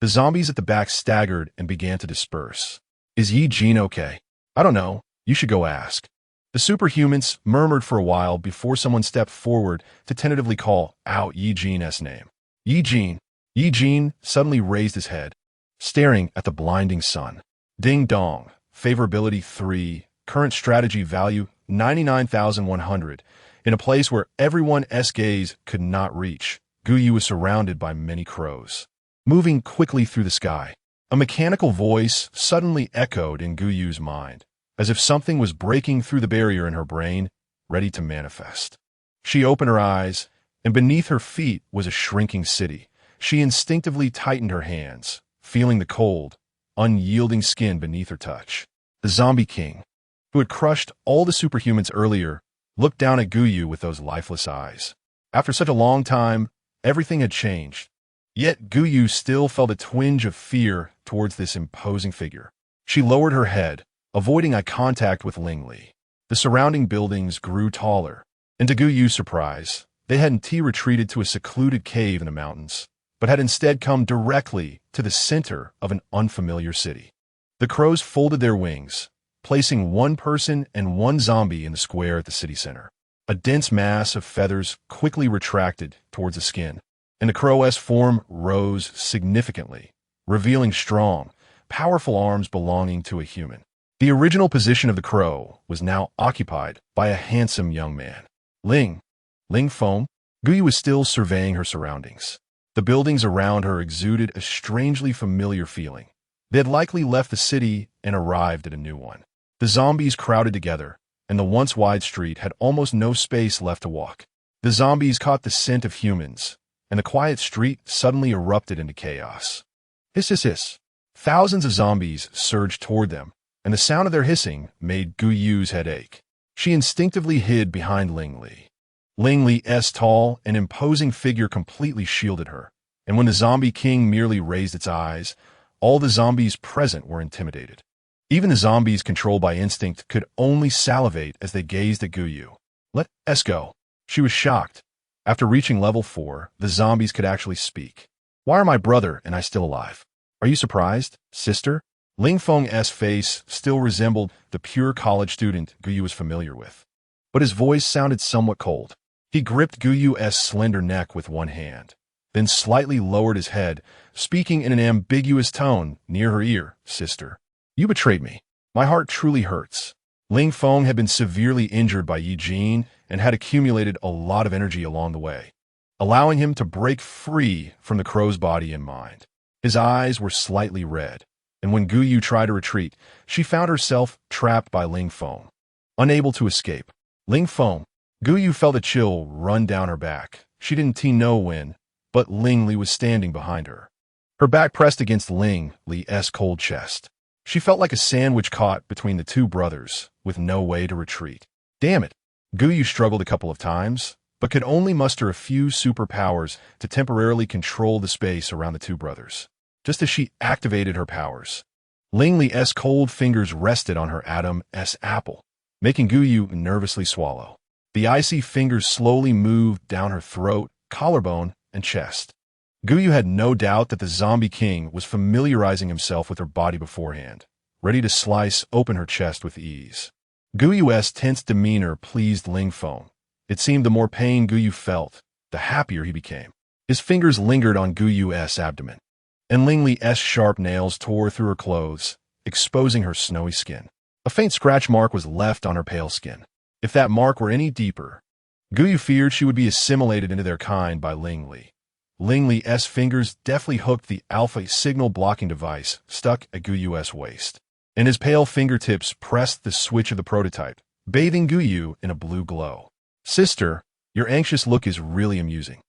The zombies at the back staggered and began to disperse. Is Ye Jin okay? I don't know. You should go ask. The superhumans murmured for a while before someone stepped forward to tentatively call out Ye Jin's name. Ye Jin. Ye Jin suddenly raised his head, staring at the blinding sun. Ding dong. Favorability 3. Current strategy value 99,100. In a place where everyone's gaze could not reach, Guyu was surrounded by many crows, moving quickly through the sky. A mechanical voice suddenly echoed in Guyu's mind, as if something was breaking through the barrier in her brain, ready to manifest. She opened her eyes, and beneath her feet was a shrinking city. She instinctively tightened her hands, feeling the cold, unyielding skin beneath her touch. The Zombie King, who had crushed all the superhumans earlier, looked down at Guyu with those lifeless eyes. After such a long time, everything had changed. Yet Guyu still felt a twinge of fear towards this imposing figure. She lowered her head, avoiding eye contact with Ling Li. The surrounding buildings grew taller, and to Guyu's surprise, they hadn't retreated to a secluded cave in the mountains, but had instead come directly to the center of an unfamiliar city. The crows folded their wings, placing one person and one zombie in the square at the city center. A dense mass of feathers quickly retracted towards the skin, and the crow's form rose significantly, revealing strong, powerful arms belonging to a human. The original position of the crow was now occupied by a handsome young man. Ling Feng. Guyu was still surveying her surroundings. The buildings around her exuded a strangely familiar feeling. They had likely left the city and arrived at a new one. The zombies crowded together, and the once wide street had almost no space left to walk. The zombies caught the scent of humans, and the quiet street suddenly erupted into chaos. Hiss, hiss, hiss. Thousands of zombies surged toward them, and the sound of their hissing made Guyu's head ache. She instinctively hid behind Ling Li. Ling Li's tall and imposing figure completely shielded her, and when the Zombie King merely raised its eyes, all the zombies present were intimidated. Even the zombies controlled by instinct could only salivate as they gazed at Guyu. Let's go. She was shocked. After reaching level 4, the zombies could actually speak. Why are my brother and I still alive? Are you surprised, sister? Ling Feng's face still resembled the pure college student Guyu was familiar with, but his voice sounded somewhat cold. He gripped Guyu's slender neck with one hand, then slightly lowered his head, speaking in an ambiguous tone near her ear. Sister, you betrayed me. My heart truly hurts. Ling Feng had been severely injured by Ye Jin and had accumulated a lot of energy along the way, allowing him to break free from the crow's body and mind. His eyes were slightly red, and when Guyu tried to retreat, she found herself trapped by Ling Feng. Unable to escape, Guyu felt a chill run down her back. She didn't know when, but Ling Li was standing behind her, her back pressed against Ling Li's cold chest. She felt like a sandwich caught between the two brothers, with no way to retreat. Damn it! Guyu struggled a couple of times, but could only muster a few superpowers to temporarily control the space around the two brothers. Just as she activated her powers, Ling Li's cold fingers rested on her Adam's apple, making Guyu nervously swallow. The icy fingers slowly moved down her throat, collarbone, and chest. Guyu had no doubt that the zombie king was familiarizing himself with her body beforehand, ready to slice open her chest with ease. Guyu's tense demeanor pleased Ling Feng. It seemed the more pain Guyu felt, the happier he became. His fingers lingered on Guyu's abdomen, and Ling Li's sharp nails tore through her clothes, exposing her snowy skin. A faint scratch mark was left on her pale skin. If that mark were any deeper, Guyu feared she would be assimilated into their kind by Ling Li. Ling Li's fingers deftly hooked the alpha signal blocking device stuck at Guyu's waist, and his pale fingertips pressed the switch of the prototype, bathing Guyu in a blue glow. "Sister, your anxious look is really amusing,"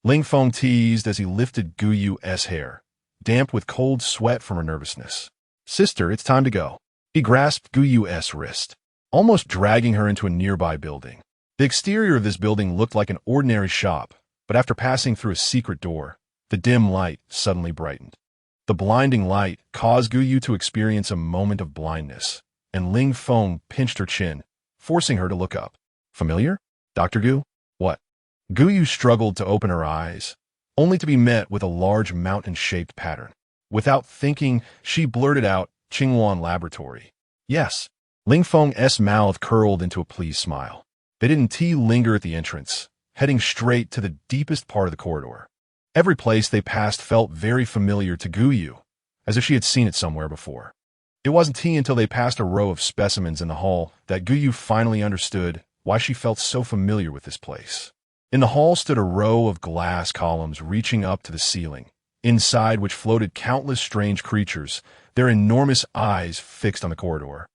Ling Feng teased as he lifted Guyu's hair, damp with cold sweat from her nervousness. "Sister, it's time to go." He grasped Guyu's wrist, almost dragging her into a nearby building. The exterior of this building looked like an ordinary shop, but after passing through a secret door, the dim light suddenly brightened. The blinding light caused Guyu to experience a moment of blindness, and Ling Feng pinched her chin, forcing her to look up. "Familiar? Dr. Gu? What?" Guyu struggled to open her eyes, only to be met with a large mountain-shaped pattern. Without thinking, she blurted out, "Qingwan Laboratory." "Yes." Ling Feng's mouth curled into a pleased smile. They didn't linger at the entrance, heading straight to the deepest part of the corridor. Every place they passed felt very familiar to Guyu, as if she had seen it somewhere before. It wasn't until they passed a row of specimens in the hall that Guyu finally understood why she felt so familiar with this place. In the hall stood a row of glass columns reaching up to the ceiling, inside which floated countless strange creatures, their enormous eyes fixed on the corridor,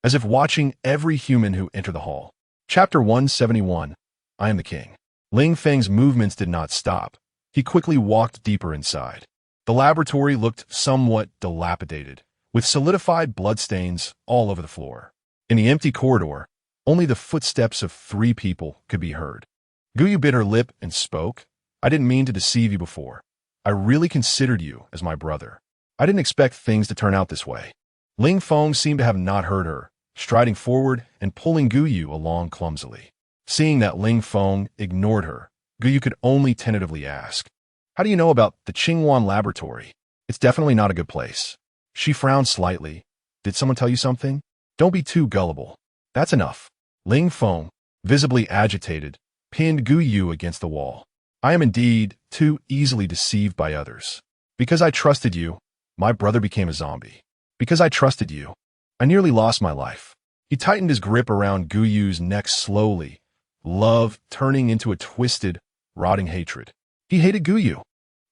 as if watching every human who entered the hall. Chapter 171, I Am the King. Ling Feng's movements did not stop. He quickly walked deeper inside. The laboratory looked somewhat dilapidated, with solidified bloodstains all over the floor. In the empty corridor, only the footsteps of 3 people could be heard. Guyu bit her lip and spoke. "I didn't mean to deceive you before. I really considered you as my brother. I didn't expect things to turn out this way." Ling Feng seemed to have not heard her, striding forward and pulling Guyu along clumsily. Seeing that Ling Feng ignored her, Guyu could only tentatively ask, "How do you know about the Qingwan Laboratory? It's definitely not a good place." She frowned slightly. "Did someone tell you something? Don't be too gullible." "That's enough." Ling Feng, visibly agitated, pinned Guyu against the wall. "I am indeed too easily deceived by others. Because I trusted you, my brother became a zombie. Because I trusted you, I nearly lost my life." He tightened his grip around Guyu's neck slowly, love turning into a twisted, rotting hatred. He hated Guyu.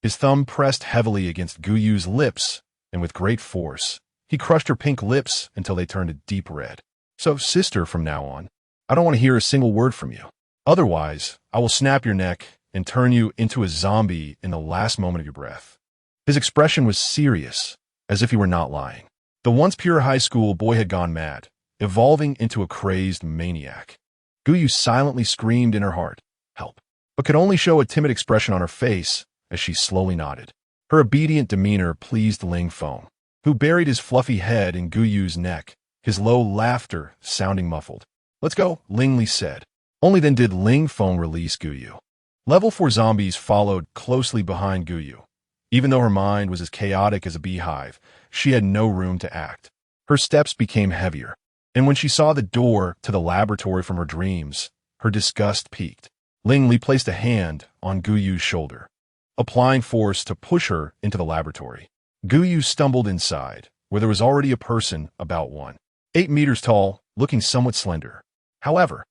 His thumb pressed heavily against Guyu's lips, and with great force, he crushed her pink lips until they turned a deep red. "So, sister, from now on, I don't want to hear a single word from you. Otherwise, I will snap your neck and turn you into a zombie in the last moment of your breath." His expression was serious, as if he were not lying. The once pure high school boy had gone mad, evolving into a crazed maniac. Guyu silently screamed in her heart, "Help," but could only show a timid expression on her face as she slowly nodded. Her obedient demeanor pleased Ling Feng, who buried his fluffy head in Guyu's neck, his low laughter sounding muffled. "Let's go," Ling Li said. Only then did Ling Feng release Guyu. Level 4 zombies followed closely behind Guyu. Even though her mind was as chaotic as a beehive, she had no room to act. Her steps became heavier, and when she saw the door to the laboratory from her dreams, her disgust peaked. Ling Li placed a hand on Guyu's shoulder, applying force to push her into the laboratory. Guyu stumbled inside, where there was already a person about 1.8 meters tall, looking somewhat slender. However,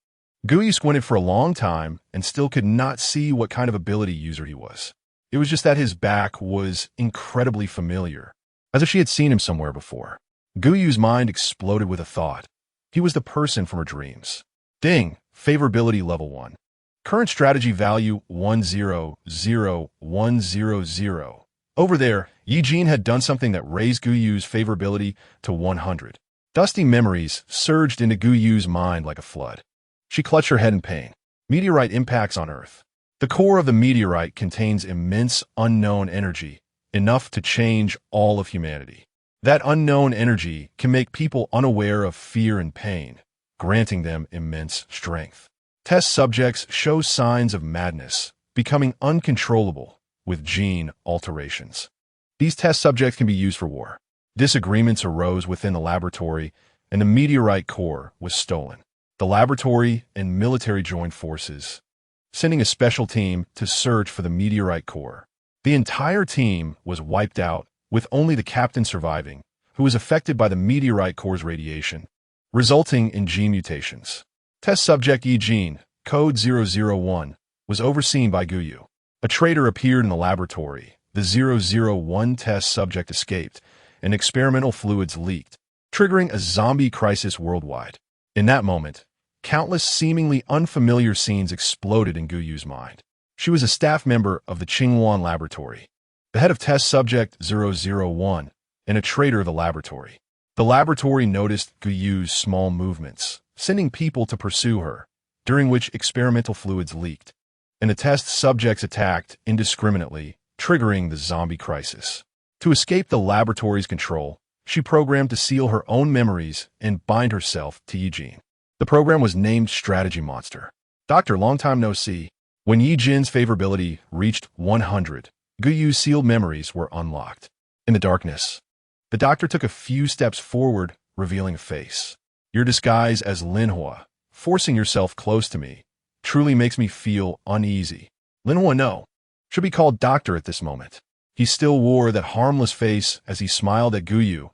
Guyu squinted for a long time and still could not see what kind of ability user he was. It was just that his back was incredibly familiar, as if she had seen him somewhere before. Guyu's mind exploded with a thought. He was the person from her dreams. Ding, favorability level 1. Current strategy value 100,100. Over there, Ye Jin had done something that raised Guyu's favorability to 100. Dusty memories surged into Guyu's mind like a flood. She clutched her head in pain. Meteorite impacts on Earth. The core of the meteorite contains immense unknown energy, enough to change all of humanity. That unknown energy can make people unaware of fear and pain, granting them immense strength. Test subjects show signs of madness, becoming uncontrollable with gene alterations. These test subjects can be used for war. Disagreements arose within the laboratory, and the meteorite core was stolen. The laboratory and military joined forces, sending a special team to search for the meteorite core. The entire team was wiped out, with only the captain surviving, who was affected by the meteorite core's radiation, resulting in gene mutations. Test subject Ye Jin, code 001, was overseen by Guyu. A traitor appeared in the laboratory. The 001 test subject escaped, and experimental fluids leaked, triggering a zombie crisis worldwide. In that moment, countless seemingly unfamiliar scenes exploded in Guyu's mind. She was a staff member of the Qingwan laboratory, the head of test subject 001, and a traitor of the laboratory. The laboratory noticed Guyu's small movements, sending people to pursue her, during which experimental fluids leaked, and the test subjects attacked indiscriminately, triggering the zombie crisis. To escape the laboratory's control, she programmed to seal her own memories and bind herself to Ye Jin. The program was named Strategy Monster. Doctor, long time no see. When Ye Jin's favorability reached 100, Guyu's sealed memories were unlocked. In the darkness, the doctor took a few steps forward, revealing a face. Your disguise as Linhua, forcing yourself close to me, truly makes me feel uneasy. Linhua, no, should be called doctor at this moment. He still wore that harmless face as he smiled at Guyu,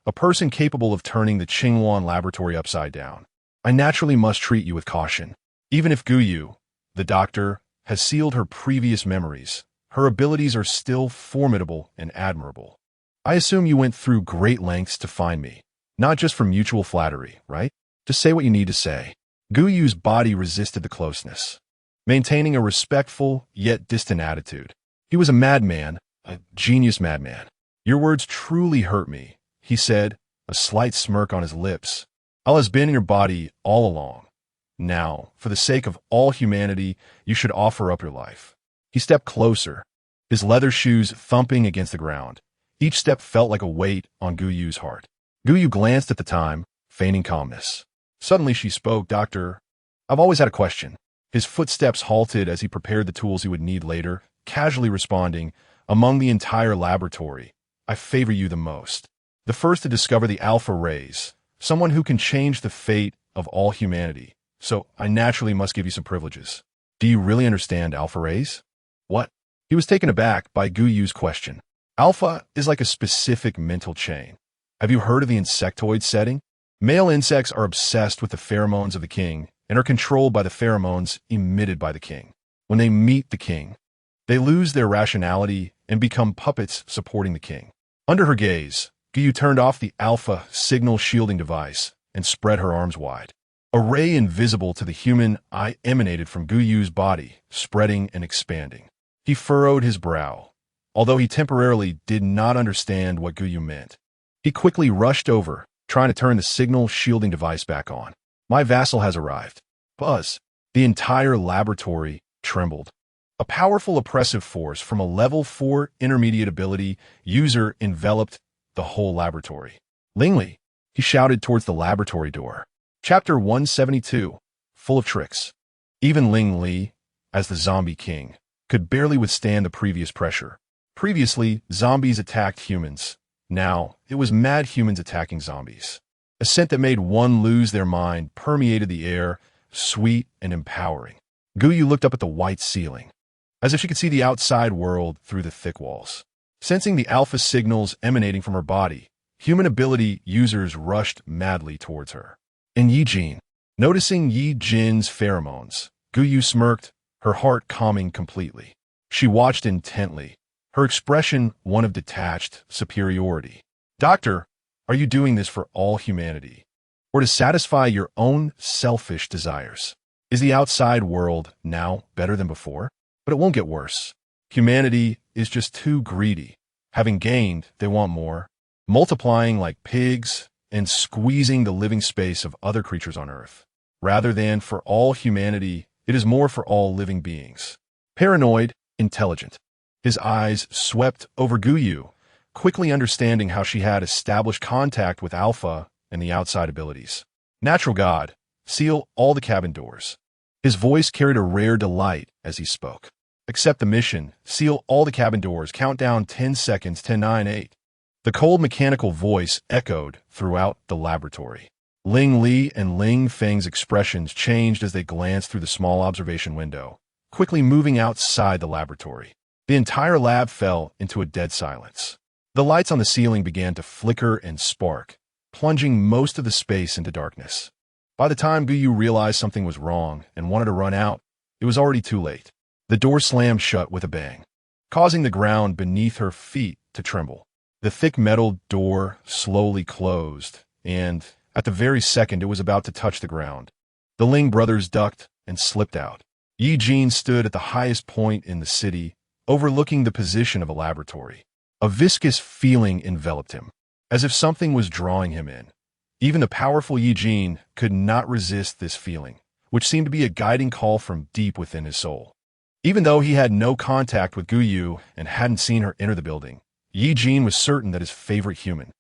a person capable of turning the Qingwan laboratory upside down. I naturally must treat you with caution. Even if Guyu, the doctor, has sealed her previous memories, her abilities are still formidable and admirable. I assume you went through great lengths to find me, not just for mutual flattery, right? Just say what you need to say. Guyu's body resisted the closeness, maintaining a respectful yet distant attitude. He was a madman, a genius madman. Your words truly hurt me, he said, a slight smirk on his lips. Allah has been in your body all along. Now, for the sake of all humanity, you should offer up your life. He stepped closer, his leather shoes thumping against the ground. Each step felt like a weight on Guyu's heart. Guyu glanced at the time, feigning calmness. Suddenly she spoke, Doctor, I've always had a question. His footsteps halted as he prepared the tools he would need later, casually responding, among the entire laboratory, I favor you the most. The first to discover the alpha rays, someone who can change the fate of all humanity. So I naturally must give you some privileges. Do you really understand alpha rays? What? He was taken aback by Guyu's question. Alpha is like a specific mental chain. Have you heard of the insectoid setting? Male insects are obsessed with the pheromones of the king and are controlled by the pheromones emitted by the king. When they meet the king, they lose their rationality and become puppets supporting the king. Under her gaze, Guyu turned off the alpha signal shielding device and spread her arms wide. A ray invisible to the human eye emanated from Guyu's body, spreading and expanding. He furrowed his brow, although he temporarily did not understand what Guyu meant. He quickly rushed over, trying to turn the signal shielding device back on. My vassal has arrived. Buzz. The entire laboratory trembled. A powerful oppressive force from a level 4 intermediate ability user enveloped the whole laboratory. Lingli, he shouted towards the laboratory door. Chapter 172, full of tricks. Even Ling Li, as the zombie king, could barely withstand the previous pressure. Previously, zombies attacked humans. Now, it was mad humans attacking zombies. A scent that made one lose their mind permeated the air, sweet and empowering. Guyu looked up at the white ceiling, as if she could see the outside world through the thick walls. Sensing the alpha signals emanating from her body, human ability users rushed madly towards her. And Ye Jin, noticing Ye Jin's pheromones, Guyu smirked, her heart calming completely. She watched intently, her expression one of detached superiority. Doctor, are you doing this for all humanity, or to satisfy your own selfish desires? Is the outside world now better than before? But it won't get worse. Humanity is just too greedy. Having gained, they want more, multiplying like pigs and squeezing the living space of other creatures on Earth. Rather than for all humanity, it is more for all living beings. Paranoid, intelligent. His eyes swept over Guyu, quickly understanding how she had established contact with Alpha and the outside abilities. Natural God, seal all the cabin doors. His voice carried a rare delight as he spoke. Accept the mission. Seal all the cabin doors. Count down 10 seconds. 10, 9, 8. The cold mechanical voice echoed throughout the laboratory. Ling Li and Ling Feng's expressions changed as they glanced through the small observation window, quickly moving outside the laboratory. The entire lab fell into a dead silence. The lights on the ceiling began to flicker and spark, plunging most of the space into darkness. By the time Guyu realized something was wrong and wanted to run out, it was already too late. The door slammed shut with a bang, causing the ground beneath her feet to tremble. The thick metal door slowly closed, and at the very second it was about to touch the ground, the Ling brothers ducked and slipped out. Ye Jin stood at the highest point in the city, overlooking the position of a laboratory. A viscous feeling enveloped him, as if something was drawing him in. Even the powerful Ye Jin could not resist this feeling, which seemed to be a guiding call from deep within his soul. Even though he had no contact with Guyu and hadn't seen her enter the building, Ye Jin was certain that his favorite human,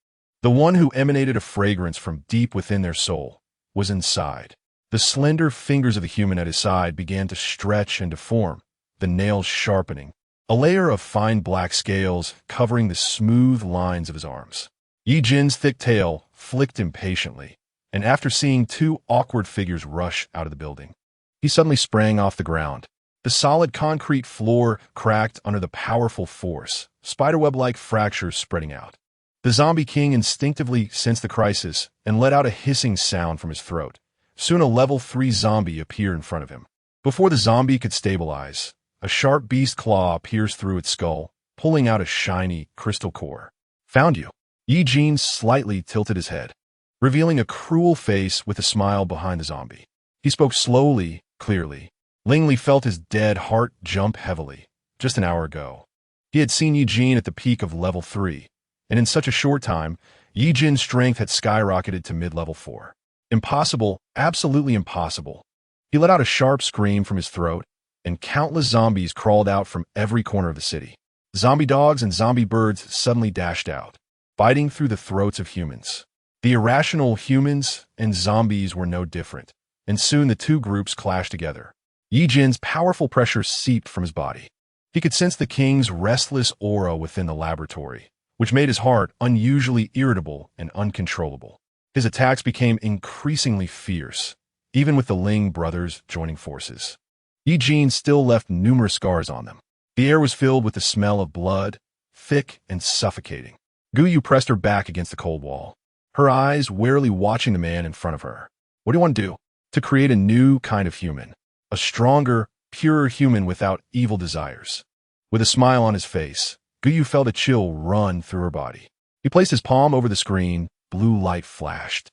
the one who emanated a fragrance from deep within their soul, was inside. The slender fingers of the human at his side began to stretch and deform, the nails sharpening, a layer of fine black scales covering the smooth lines of his arms. Ye Jin's thick tail flicked impatiently, and after seeing two awkward figures rush out of the building, he suddenly sprang off the ground. The solid concrete floor cracked under the powerful force, spiderweb-like fractures spreading out. The zombie king instinctively sensed the crisis and let out a hissing sound from his throat. Soon a level 3 zombie appeared in front of him. Before the zombie could stabilize, a sharp beast claw pierced through its skull, pulling out a shiny crystal core. Found you. Ye Jin slightly tilted his head, revealing a cruel face with a smile behind the zombie. He spoke slowly, clearly. Ling Li felt his dead heart jump heavily. Just an hour ago, he had seen Ye Jin at the peak of level 3, and in such a short time, Ye Jin's strength had skyrocketed to mid-level 4. Impossible, absolutely impossible. He let out a sharp scream from his throat, and countless zombies crawled out from every corner of the city. Zombie dogs and zombie birds suddenly dashed out, biting through the throats of humans. The irrational humans and zombies were no different, and soon the two groups clashed together. Ye Jin's powerful pressure seeped from his body. He could sense the king's restless aura within the laboratory, which made his heart unusually irritable and uncontrollable. His attacks became increasingly fierce, even with the Ling brothers joining forces. Ye Jin still left numerous scars on them. The air was filled with the smell of blood, thick and suffocating. Guyu pressed her back against the cold wall, her eyes warily watching the man in front of her. What do you want to do? To create a new kind of human. A stronger, purer human without evil desires. With a smile on his face, Guyu felt a chill run through her body. He placed his palm over the screen. Blue light flashed,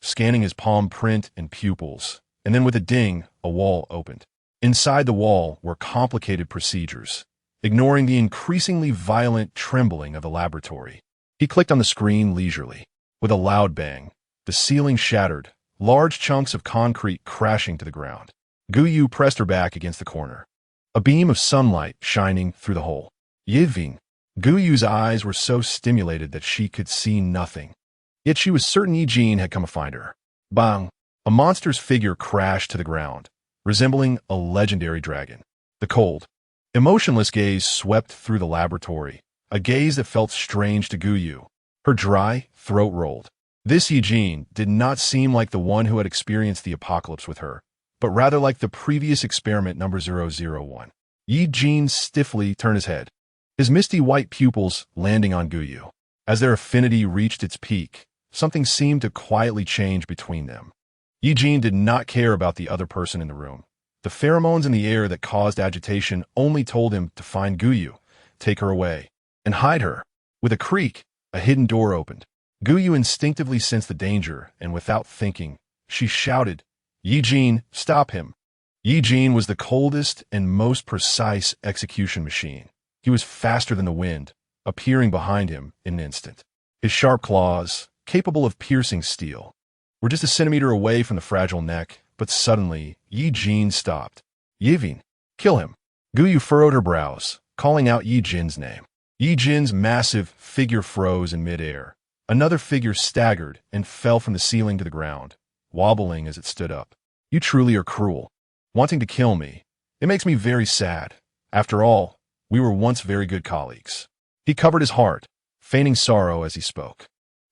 scanning his palm print and pupils, and then with a ding, a wall opened. Inside the wall were complicated procedures, ignoring the increasingly violent trembling of the laboratory. He clicked on the screen leisurely. With a loud bang, the ceiling shattered, large chunks of concrete crashing to the ground. Guyu pressed her back against the corner, a beam of sunlight shining through the hole. Ye Jin. Guyu's eyes were so stimulated that she could see nothing. Yet she was certain Ye Jin had come to find her. Bang! A monster's figure crashed to the ground, resembling a legendary dragon. The cold, emotionless gaze swept through the laboratory, a gaze that felt strange to Guyu. Her dry throat rolled. This Ye Jin did not seem like the one who had experienced the apocalypse with her, but rather like the previous experiment number 001. Ye Jin stiffly turned his head, his misty white pupils landing on Guyu. As their affinity reached its peak, something seemed to quietly change between them. Ye Jin did not care about the other person in the room. The pheromones in the air that caused agitation only told him to find Guyu, take her away, and hide her. With a creak, a hidden door opened. Guyu instinctively sensed the danger, and without thinking, she shouted, Ye Jin, stop him. Ye Jin was the coldest and most precise execution machine. He was faster than the wind, appearing behind him in an instant. His sharp claws, capable of piercing steel, were just a centimeter away from the fragile neck, but suddenly, Ye Jin stopped. Ye Jin, kill him. Guyu furrowed her brows, calling out Ye Jin's name. Ye Jin's massive figure froze in midair. Another figure staggered and fell from the ceiling to the ground, wobbling as it stood up. You truly are cruel. wanting to kill me. It makes me very sad. After all, we were once very good colleagues. He covered his heart, feigning sorrow as he spoke.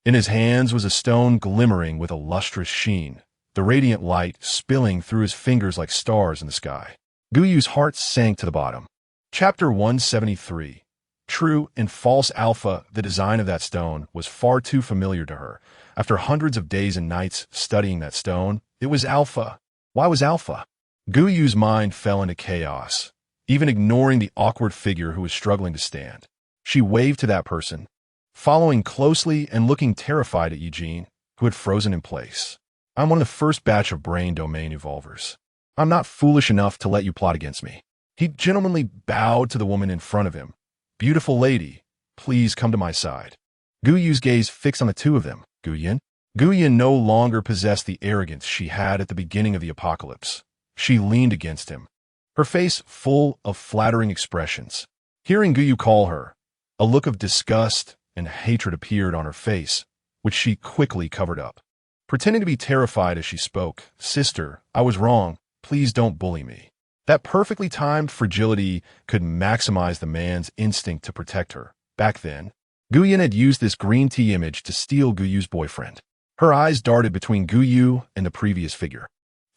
In his hands was a stone glimmering with a lustrous sheen, the radiant light spilling through his fingers like stars in the sky. Guyu's heart sank to the bottom. Chapter 173. True and false alpha. The design of that stone was far too familiar to her. After hundreds of days and nights studying that stone, it was alpha. Why was alpha? Guyu's mind fell into chaos, even ignoring the awkward figure who was struggling to stand. She waved to that person, following closely and looking terrified at Ye Jin, who had frozen in place. I'm one of the first batch of brain domain evolvers. I'm not foolish enough to let you plot against me. He gentlemanly bowed to the woman in front of him. Beautiful lady, please come to my side. Guyu's gaze fixed on the two of them. Guyin? Guyin no longer possessed the arrogance she had at the beginning of the apocalypse. She leaned against him, her face full of flattering expressions. Hearing Guyu call her, a look of disgust and hatred appeared on her face, which she quickly covered up. Pretending to be terrified as she spoke, Sister, I was wrong. Please don't bully me. That perfectly timed fragility could maximize the man's instinct to protect her. Back then, Guyin had used this green tea image to steal Guyu's boyfriend. Her eyes darted between Guyu and the previous figure,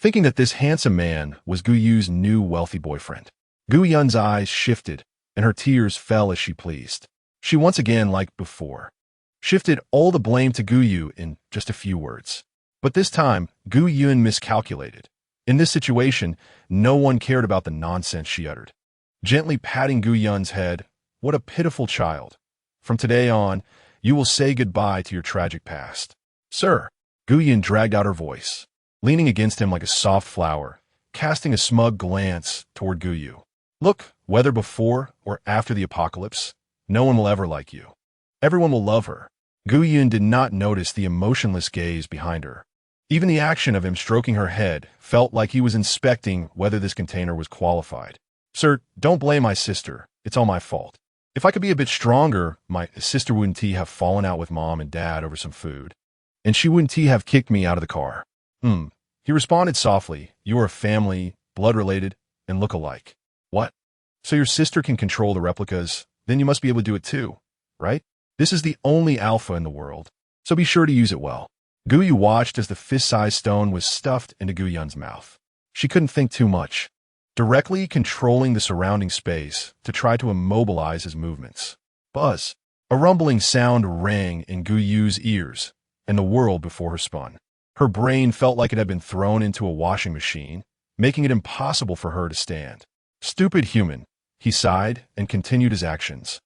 thinking that this handsome man was Guyu's new wealthy boyfriend. Guyun's eyes shifted, and her tears fell as she pleased. She once again, like before, shifted all the blame to Guyu in just a few words. But this time, Guyun miscalculated. In this situation, no one cared about the nonsense she uttered. Gently patting Guyun's head, what a pitiful child. From today on, you will say goodbye to your tragic past. Sir, Guyun dragged out her voice, leaning against him like a soft flower, casting a smug glance toward Guyu. Look, whether before or after the apocalypse, no one will ever like you. Everyone will love her. Guyun did not notice the emotionless gaze behind her. Even the action of him stroking her head felt like he was inspecting whether this container was qualified. Sir, don't blame my sister. It's all my fault. If I could be a bit stronger, my sister wouldn't have fallen out with Mom and Dad over some food, and she wouldn't have kicked me out of the car. He responded softly, you are a family, blood-related, and look alike. What? So your sister can control the replicas, then you must be able to do it too, right? This is the only alpha in the world, so be sure to use it well. Guyu watched as the fist-sized stone was stuffed into Guyun's mouth. She couldn't think too much, directly controlling the surrounding space to try to immobilize his movements. Buzz! A rumbling sound rang in Guyu's ears, and the world before her spun. Her brain felt like it had been thrown into a washing machine, making it impossible for her to stand. Stupid human, he sighed and continued his actions,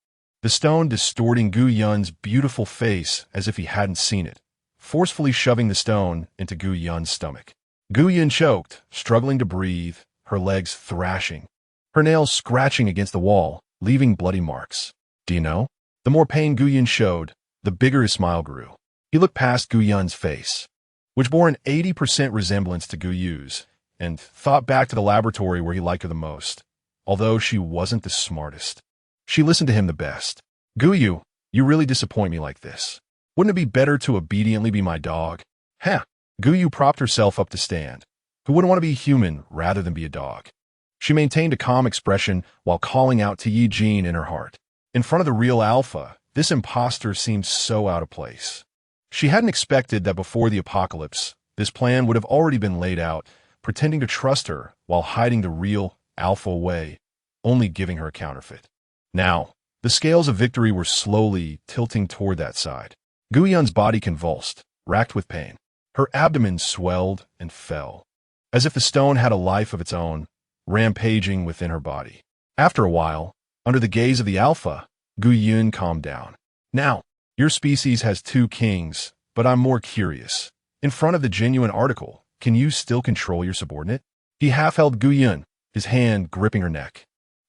the stone distorting Guyun's beautiful face as if he hadn't seen it, forcefully shoving the stone into Guyun's stomach. Guyun choked, struggling to breathe, her legs thrashing, her nails scratching against the wall, leaving bloody marks. Do you know? The more pain Guyun showed, the bigger his smile grew. He looked past Guyun's face, which bore an 80% resemblance to Guyu's, and thought back to the laboratory where he liked her the most, although she wasn't the smartest. She listened to him the best. Guyu, you really disappoint me like this. Wouldn't it be better to obediently be my dog? Heh. Guyu propped herself up to stand. Who wouldn't want to be human rather than be a dog? She maintained a calm expression while calling out to Ye Jin in her heart. In front of the real alpha, this imposter seemed so out of place. She hadn't expected that before the apocalypse, this plan would have already been laid out, pretending to trust her while hiding the real alpha away, only giving her a counterfeit. Now, the scales of victory were slowly tilting toward that side. Guyun's body convulsed, racked with pain. Her abdomen swelled and fell, as if the stone had a life of its own, rampaging within her body. After a while, under the gaze of the alpha, Guyun calmed down. Now, your species has two kings, but I'm more curious. In front of the genuine article, can you still control your subordinate? He half-held Guyun, his hand gripping her neck.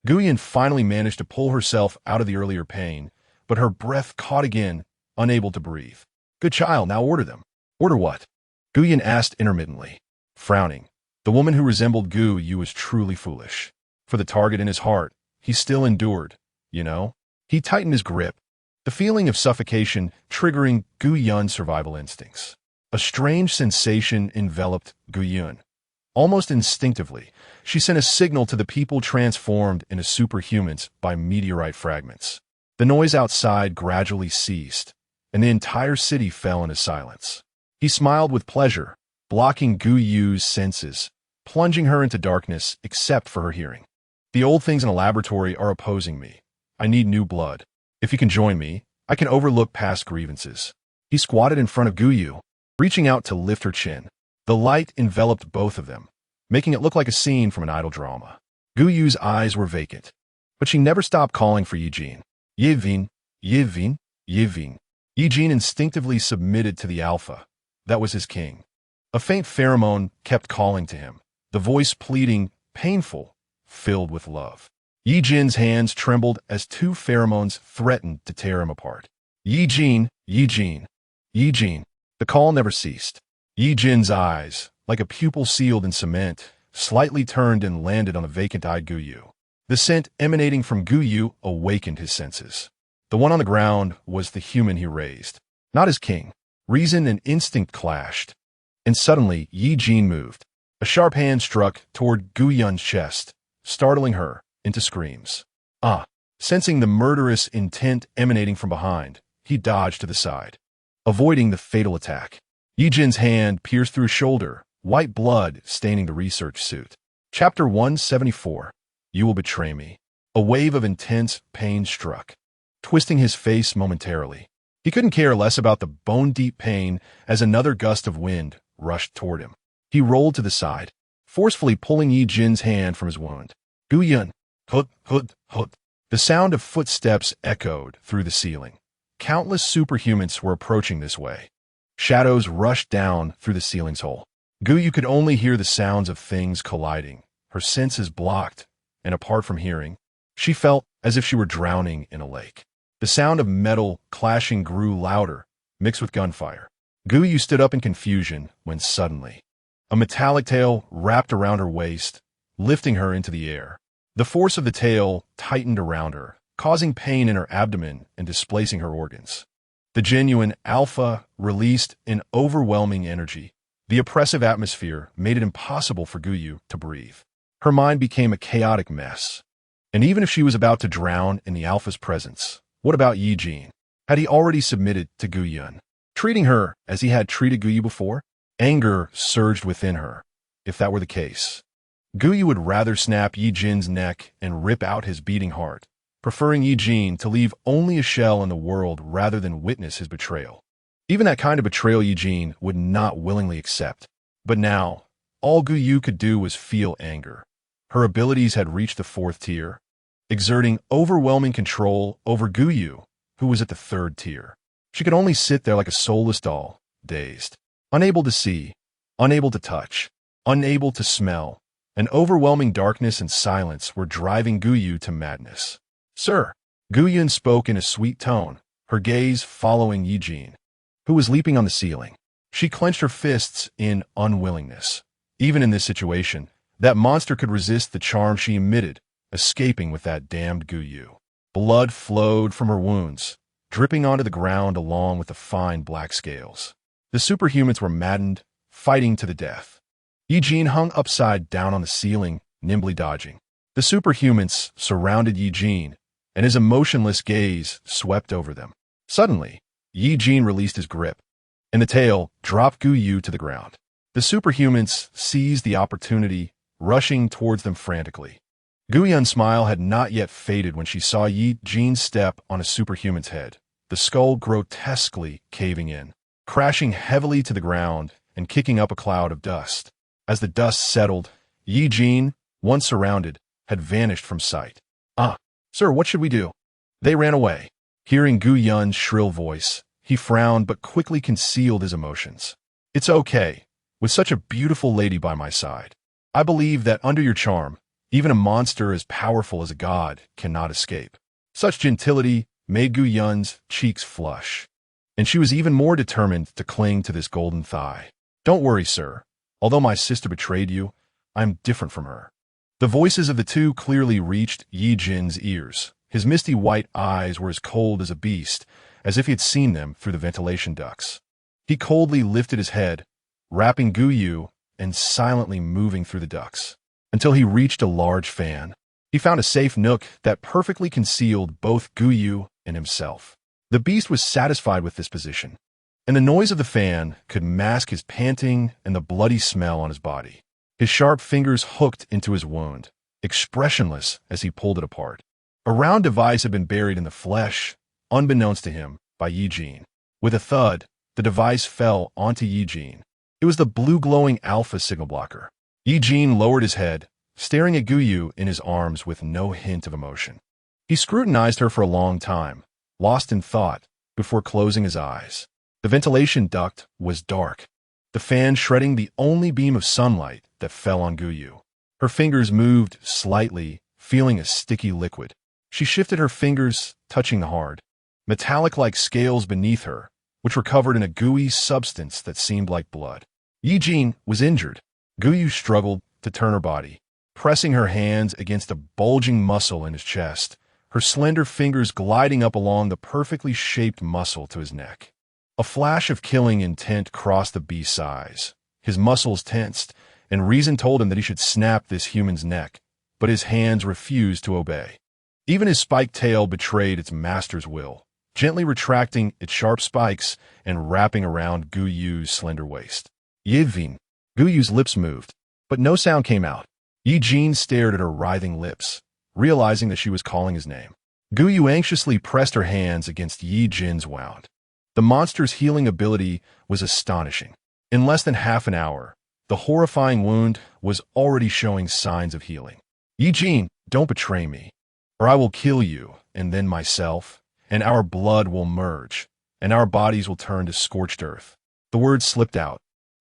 Guyun finally managed to pull herself out of the earlier pain, but her breath caught again, unable to breathe. Good child, now order them. Order what? Guyun asked intermittently, frowning. The woman who resembled Guyu was truly foolish. For the target in his heart, he still endured, you know? He tightened his grip, the feeling of suffocation triggering Guyun's survival instincts. A strange sensation enveloped Guyun. Almost instinctively, She sent a signal to the people transformed into superhumans by meteorite fragments. The noise outside gradually ceased, and the entire city fell into silence. He smiled with pleasure, blocking Gu Yu's senses, plunging her into darkness except for her hearing. The old things in a laboratory are opposing me. I need new blood. If you can join me, I can overlook past grievances. He squatted in front of Gu Yu, reaching out to lift her chin. The light enveloped both of them, making it look like a scene from an idol drama. Gu Yu's eyes were vacant, but she never stopped calling for Ye Jin. Ye Jin, Ye Jin, Ye Jin. Ye Jin instinctively submitted to the alpha. That was his king. A faint pheromone kept calling to him, the voice pleading, painful, filled with love. Ye Jin's hands trembled as two pheromones threatened to tear him apart. Ye Jin, Ye Jin, Ye Jin. The call never ceased. Ye Jin's eyes, like a pupil sealed in cement, slightly turned and landed on the vacant-eyed Gu Yu. The scent emanating from Gu Yu awakened his senses. The one on the ground was the human he raised, not his king. Reason and instinct clashed, and suddenly Ye Jin moved. A sharp hand struck toward Gu Yun's chest, startling her into screams. Sensing the murderous intent emanating from behind, he dodged to the side, avoiding the fatal attack. Ye Jin's hand pierced through his shoulder, white blood staining the research suit. Chapter 174. You will betray me. A wave of intense pain struck, twisting his face momentarily. He couldn't care less about the bone-deep pain as another gust of wind rushed toward him. He rolled to the side, forcefully pulling Ye Jin's hand from his wound. Gu Yun, hut, hut, hut. The sound of footsteps echoed through the ceiling. Countless superhumans were approaching this way. Shadows rushed down through the ceiling's hole. Gu Yu could only hear the sounds of things colliding, her senses blocked, and apart from hearing, she felt as if she were drowning in a lake. The sound of metal clashing grew louder, mixed with gunfire. Gu Yu stood up in confusion when suddenly, a metallic tail wrapped around her waist, lifting her into the air. The force of the tail tightened around her, causing pain in her abdomen and displacing her organs. The genuine alpha released an overwhelming energy. The oppressive atmosphere made it impossible for Gu Yu to breathe. Her mind became a chaotic mess. And even if she was about to drown in the alpha's presence, what about Ye Jin? Had he already submitted to Gu Yun, treating her as he had treated Gu Yu before? Anger surged within her. If that were the case, Gu Yu would rather snap Ye Jin's neck and rip out his beating heart, preferring Ye Jin to leave only a shell in the world rather than witness his betrayal. Even that kind of betrayal Ye Jin would not willingly accept. But now, all Gu Yu could do was feel anger. Her abilities had reached the 4th tier, exerting overwhelming control over Gu Yu, who was at the 3rd tier. She could only sit there like a soulless doll, dazed, unable to see, unable to touch, unable to smell. An overwhelming darkness and silence were driving Gu Yu to madness. Sir, Gu Yun spoke in a sweet tone, her gaze following Ye Jin, who was leaping on the ceiling. She clenched her fists in unwillingness. Even in this situation, that monster could resist the charm she emitted, escaping with that damned Gu Yu. Blood flowed from her wounds, dripping onto the ground along with the fine black scales. The superhumans were maddened, fighting to the death. Ye Jin hung upside down on the ceiling, nimbly dodging. The superhumans surrounded Ye Jin, and his emotionless gaze swept over them. Suddenly, Ye Jin released his grip, and the tail dropped Gu Yu to the ground. The superhumans seized the opportunity, rushing towards them frantically. Gu Yun's smile had not yet faded when she saw Ye Jin step on a superhuman's head, the skull grotesquely caving in, crashing heavily to the ground and kicking up a cloud of dust. As the dust settled, Ye Jin, once surrounded, had vanished from sight. Sir, what should we do? They ran away. Hearing Gu Yun's shrill voice, he frowned but quickly concealed his emotions. It's okay, with such a beautiful lady by my side. I believe that under your charm, even a monster as powerful as a god cannot escape. Such gentility made Gu Yun's cheeks flush, and she was even more determined to cling to this golden thigh. Don't worry, sir. Although my sister betrayed you, I am different from her. The voices of the two clearly reached Ye Jin's ears. His misty white eyes were as cold as a beast, as if he had seen them through the ventilation ducts. He coldly lifted his head, wrapping Gu Yu and silently moving through the ducts. until he reached a large fan. He found a safe nook that perfectly concealed both Guyu and himself. The beast was satisfied with this position, and the noise of the fan could mask his panting and the bloody smell on his body. His sharp fingers hooked into his wound, expressionless as he pulled it apart. A round device had been buried in the flesh, unbeknownst to him, by Ye Jin. With a thud, the device fell onto Ye Jin. It was the blue glowing alpha signal blocker. Ye Jin lowered his head, staring at Guyu in his arms with no hint of emotion. He scrutinized her for a long time, lost in thought, before closing his eyes. The ventilation duct was dark, the fan shredding the only beam of sunlight that fell on Guyu. Her fingers moved slightly, feeling a sticky liquid. She shifted her fingers, touching the hard, metallic-like scales beneath her, which were covered in a gooey substance that seemed like blood. Ye Jin was injured. Guyu struggled to turn her body, pressing her hands against a bulging muscle in his chest, her slender fingers gliding up along the perfectly shaped muscle to his neck. A flash of killing intent crossed the beast's eyes. His muscles tensed, and reason told him that he should snap this human's neck, but his hands refused to obey. Even his spiked tail betrayed its master's will, gently retracting its sharp spikes and wrapping around Guyu's slender waist. Ye Jin. Guyu's lips moved, but no sound came out. Ye Jin stared at her writhing lips, realizing that she was calling his name. Guyu anxiously pressed her hands against Ye Jin's wound. The monster's healing ability was astonishing. In less than half an hour, the horrifying wound was already showing signs of healing. Ye Jin, don't betray me, or I will kill you, and then myself, and our blood will merge, and our bodies will turn to scorched earth. The words slipped out,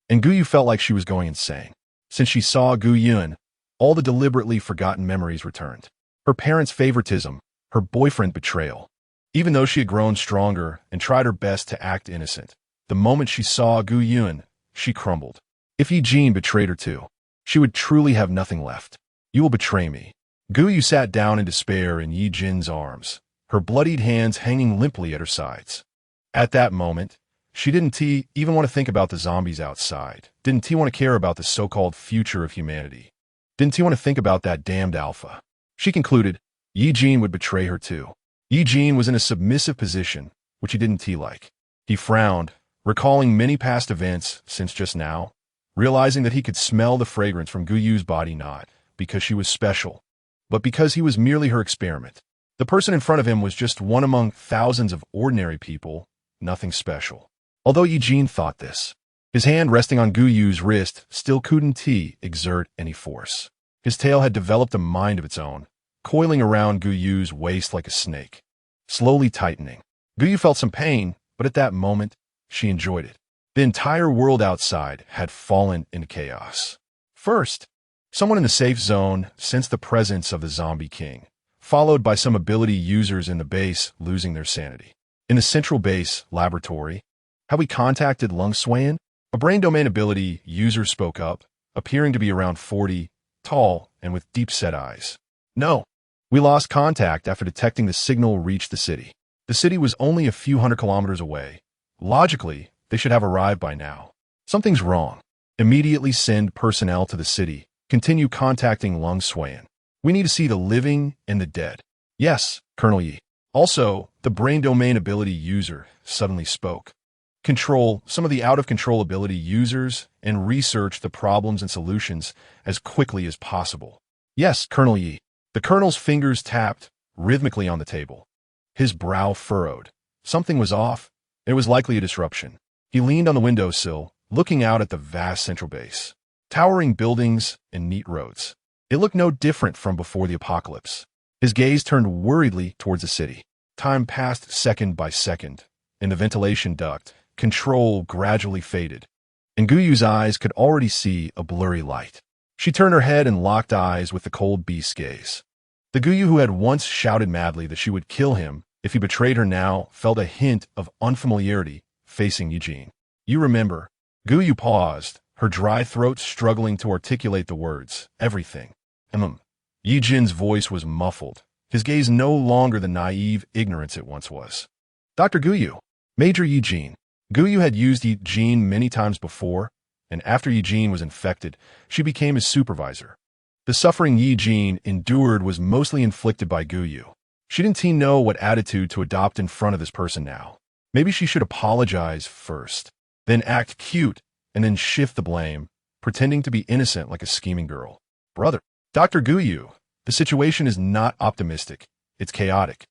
and Guyu felt like she was going insane. Since she saw Guyun, all the deliberately forgotten memories returned. Her parents' favoritism, her boyfriend betrayal. Even though she had grown stronger and tried her best to act innocent, the moment she saw Guyun, she crumbled. If Ye Jin betrayed her too, she would truly have nothing left. You will betray me. Guyu sat down in despair in Ye Jin's arms, her bloodied hands hanging limply at her sides. At that moment, she didn't even want to think about the zombies outside. Didn't want to care about the so-called future of humanity. Didn't want to think about that damned alpha. She concluded Ye Jin would betray her too. Ye Jin was in a submissive position, which he didn't like. He frowned, recalling many past events since just now, realizing that he could smell the fragrance from Guyu's body, not because she was special, but because he was merely her experiment. The person in front of him was just one among thousands of ordinary people, nothing special. Although Ye Jin thought this, his hand resting on Guyu's wrist still couldn't exert any force. His tail had developed a mind of its own, coiling around Guyu's waist like a snake, slowly tightening. Guyu felt some pain, but at that moment, she enjoyed it. The entire world outside had fallen into chaos. First, someone in the safe zone sensed the presence of the zombie king, followed by some ability users in the base losing their sanity. In the central base laboratory, how we contacted Lung Swayan, a brain domain ability user spoke up, appearing to be around 40, tall, and with deep-set eyes. No, we lost contact after detecting the signal reached the city. The city was only a few hundred kilometers away. Logically, they should have arrived by now. Something's wrong. Immediately send personnel to the city. Continue contacting Lung Swayan. We need to see the living and the dead. Yes, Colonel Yi. Also, the brain domain ability user suddenly spoke. Control some of the out-of-control ability users and research the problems and solutions as quickly as possible. Yes, Colonel Yi. The colonel's fingers tapped rhythmically on the table. His brow furrowed. Something was off. It was likely a disruption. He leaned on the windowsill, looking out at the vast central base. Towering buildings and neat roads. It looked no different from before the apocalypse. His gaze turned worriedly towards the city. Time passed second by second. In the ventilation duct, control gradually faded, and Guyu's eyes could already see a blurry light. She turned her head and locked eyes with the cold beast's gaze. The Guyu who had once shouted madly that she would kill him if he betrayed her now felt a hint of unfamiliarity facing Ye Jin. You remember. Guyu paused, her dry throat struggling to articulate the words, everything. Ye Jin's voice was muffled, his gaze no longer the naive ignorance it once was. Dr. Guyu. Major Ye Jin. Guyu had used Ye Jin many times before, and after Ye Jin was infected, she became his supervisor. The suffering Ye Jin endured was mostly inflicted by Guyu. She didn't know what attitude to adopt in front of this person now. Maybe she should apologize first, then act cute, and then shift the blame, pretending to be innocent like a scheming girl. Brother, Dr. Guyu, the situation is not optimistic. It's chaotic,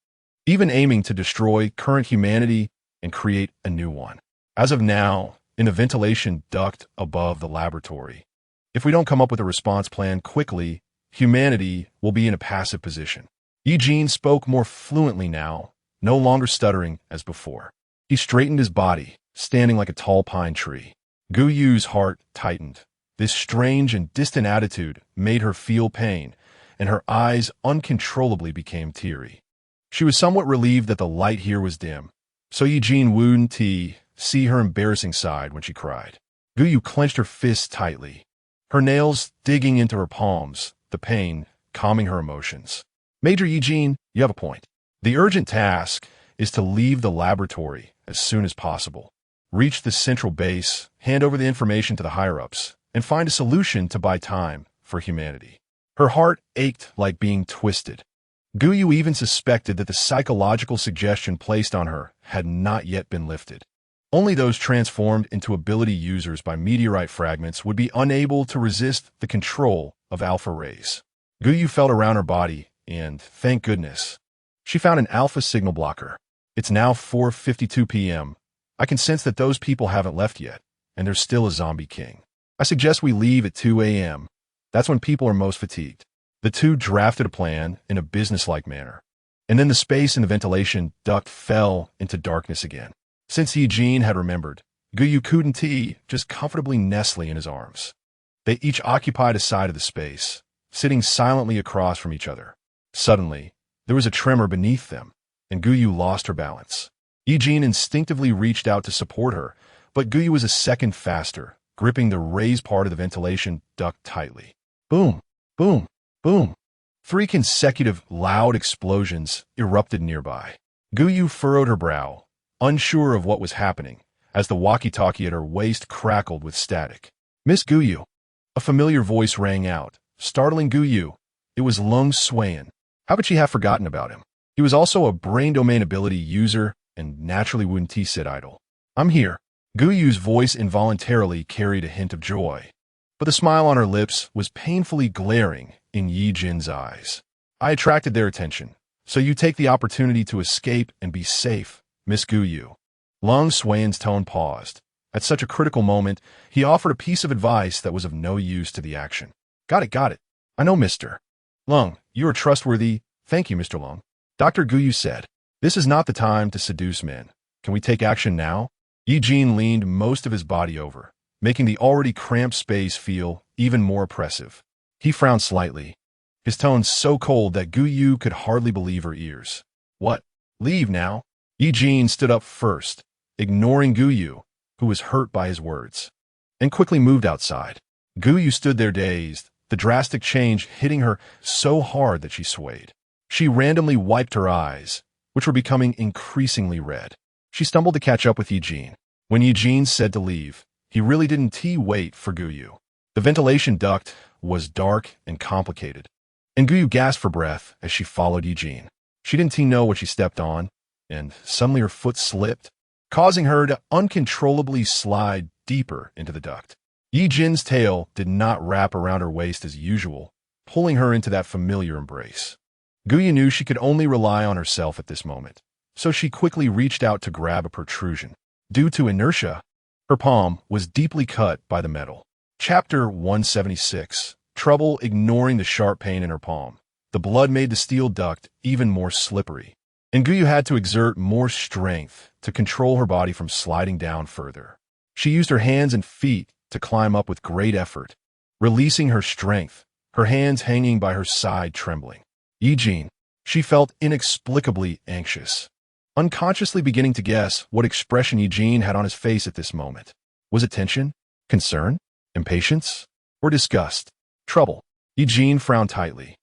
even aiming to destroy current humanity and create a new one. As of now, in the ventilation duct above the laboratory. If we don't come up with a response plan quickly, humanity will be in a passive position. Ye Jin spoke more fluently now, no longer stuttering as before. He straightened his body, standing like a tall pine tree. Guyu's heart tightened. This strange and distant attitude made her feel pain, and her eyes uncontrollably became teary. She was somewhat relieved that the light here was dim, so Ye Jin wouldn't see her embarrassing side when she cried. Guyu clenched her fists tightly, her nails digging into her palms, the pain calming her emotions. Major Ye Jin, you have a point. The urgent task is to leave the laboratory as soon as possible. Reach the central base, hand over the information to the higher-ups, and find a solution to buy time for humanity. Her heart ached like being twisted. Guyu even suspected that the psychological suggestion placed on her had not yet been lifted. Only those transformed into ability users by meteorite fragments would be unable to resist the control of alpha rays. Guyu felt around her body, and, thank goodness, she found an alpha signal blocker. It's now 4:52 p.m. I can sense that those people haven't left yet, and there's still a zombie king. I suggest we leave at 2 a.m. That's when people are most fatigued. The two drafted a plan in a businesslike manner, and then the space in the ventilation duct fell into darkness again. Since Ye Jin had remembered, Guyu couldn't just comfortably nestling in his arms. They each occupied a side of the space, sitting silently across from each other. Suddenly, there was a tremor beneath them, and Guyu lost her balance. Ye Jin instinctively reached out to support her, but Guyu was a second faster, gripping the raised part of the ventilation duct tightly. Boom, boom, boom. 3 consecutive loud explosions erupted nearby. Guyu furrowed her brow, unsure of what was happening, as the walkie-talkie at her waist crackled with static. Miss Guyu. A familiar voice rang out, startling Guyu. It was Lung Swayan. How could she have forgotten about him? He was also a brain domain ability user and naturally wouldn't sit idle. I'm here. Guyu's voice involuntarily carried a hint of joy, but the smile on her lips was painfully glaring in Ye Jin's eyes. I attracted their attention, so you take the opportunity to escape and be safe, Miss Guyu. Lung Swayan's tone paused. At such a critical moment, he offered a piece of advice that was of no use to the action. Got it. I know, Mr. Lung, you are trustworthy. Thank you, Mr. Lung. Dr. Guyu said, this is not the time to seduce men. Can we take action now? Ye Jin leaned most of his body over, making the already cramped space feel even more oppressive. He frowned slightly, his tone so cold that Guyu could hardly believe her ears. What? Leave now? Ye Jin stood up first, ignoring Guyu, who was hurt by his words, and quickly moved outside. Guyu stood there dazed, the drastic change hitting her so hard that she swayed. She randomly wiped her eyes, which were becoming increasingly red. She stumbled to catch up with Ye Jin. When Ye Jin said to leave, he really didn't wait for Guyu. The ventilation duct was dark and complicated, and Guyu gasped for breath as she followed Ye Jin. She didn't know what she stepped on, and suddenly her foot slipped, causing her to uncontrollably slide deeper into the duct. Ye Jin's tail did not wrap around her waist as usual, pulling her into that familiar embrace. Guyu knew she could only rely on herself at this moment, so she quickly reached out to grab a protrusion. Due to inertia, her palm was deeply cut by the metal. Chapter 176. Trouble ignoring the sharp pain in her palm. The blood made the steel duct even more slippery, and Guyu had to exert more strength to control her body from sliding down further. She used her hands and feet to climb up with great effort, releasing her strength, her hands hanging by her side trembling. Ye Jin, she felt inexplicably anxious, unconsciously beginning to guess what expression Ye Jin had on his face at this moment. Was it tension, concern, impatience, or disgust? Trouble. Ye Jin frowned tightly.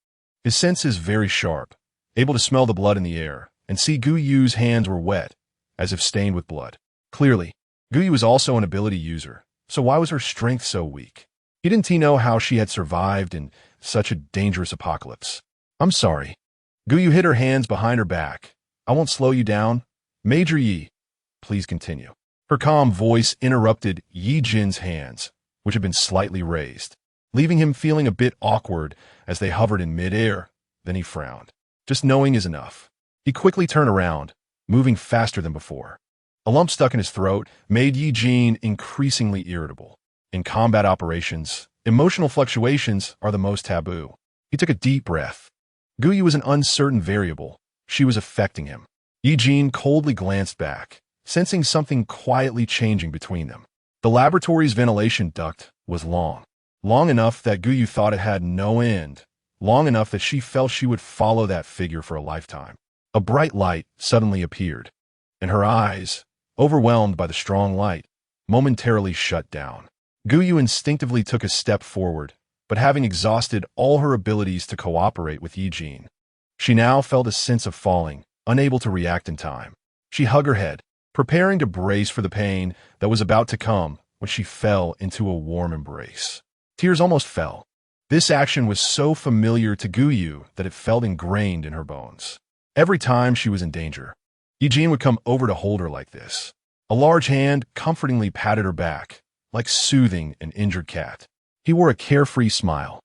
His senses very sharp, able to smell the blood in the air, and see Guyu's hands were wet, as if stained with blood. Clearly, Guyu was also an ability user, so why was her strength so weak? He didn't know how she had survived in such a dangerous apocalypse. I'm sorry. Guyu hid her hands behind her back. I won't slow you down. Major Yi, please continue. Her calm voice interrupted Ye Jin's hands, which had been slightly raised, leaving him feeling a bit awkward as they hovered in midair. Then he frowned. Just knowing is enough. He quickly turned around, moving faster than before. A lump stuck in his throat made Ye Jin increasingly irritable. In combat operations, emotional fluctuations are the most taboo. He took a deep breath. Guyu was an uncertain variable. She was affecting him. Ye Jin coldly glanced back, sensing something quietly changing between them. The laboratory's ventilation duct was long enough that Guyu thought it had no end, long enough that she felt she would follow that figure for a lifetime. A bright light suddenly appeared, and her eyes, overwhelmed by the strong light, momentarily shut down. Guyu instinctively took a step forward, but having exhausted all her abilities to cooperate with Ye Jin, she now felt a sense of falling, unable to react in time. She hugged her head, preparing to brace for the pain that was about to come when she fell into a warm embrace. Tears almost fell. This action was so familiar to Guyu that it felt ingrained in her bones. Every time she was in danger, Ye Jin would come over to hold her like this. A large hand comfortingly patted her back, like soothing an injured cat. He wore a carefree smile,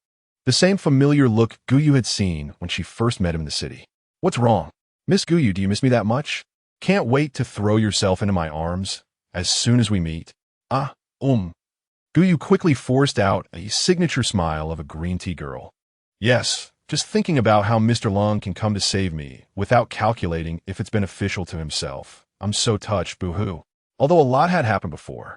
the same familiar look Guyu had seen when she first met him in the city. What's wrong? Miss Guyu, do you miss me that much? Can't wait to throw yourself into my arms as soon as we meet. Guyu quickly forced out a signature smile of a green tea girl. Yes, just thinking about how Mr. Lung can come to save me without calculating if it's beneficial to himself. I'm so touched, boo-hoo. Although a lot had happened before,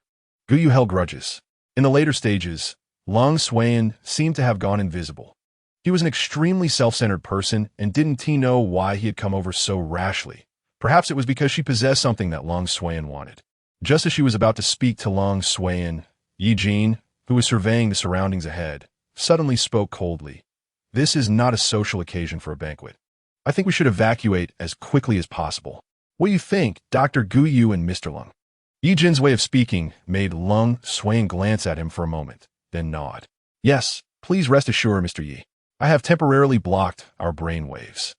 Guyu held grudges. In the later stages, Lung Xuan seemed to have gone invisible. He was an extremely self-centered person and didn't know why he had come over so rashly. Perhaps it was because she possessed something that Lung Xuan wanted. Just as she was about to speak to Lung Xuan, Ye Jin, who was surveying the surroundings ahead, suddenly spoke coldly. This is not a social occasion for a banquet. I think we should evacuate as quickly as possible. What do you think, Dr. Guyu and Mr. Lung? Ye Jin's way of speaking made Lung Xuan glance at him for a moment, then nod. Yes, please rest assured, Mr. Yi. I have temporarily blocked our brain waves.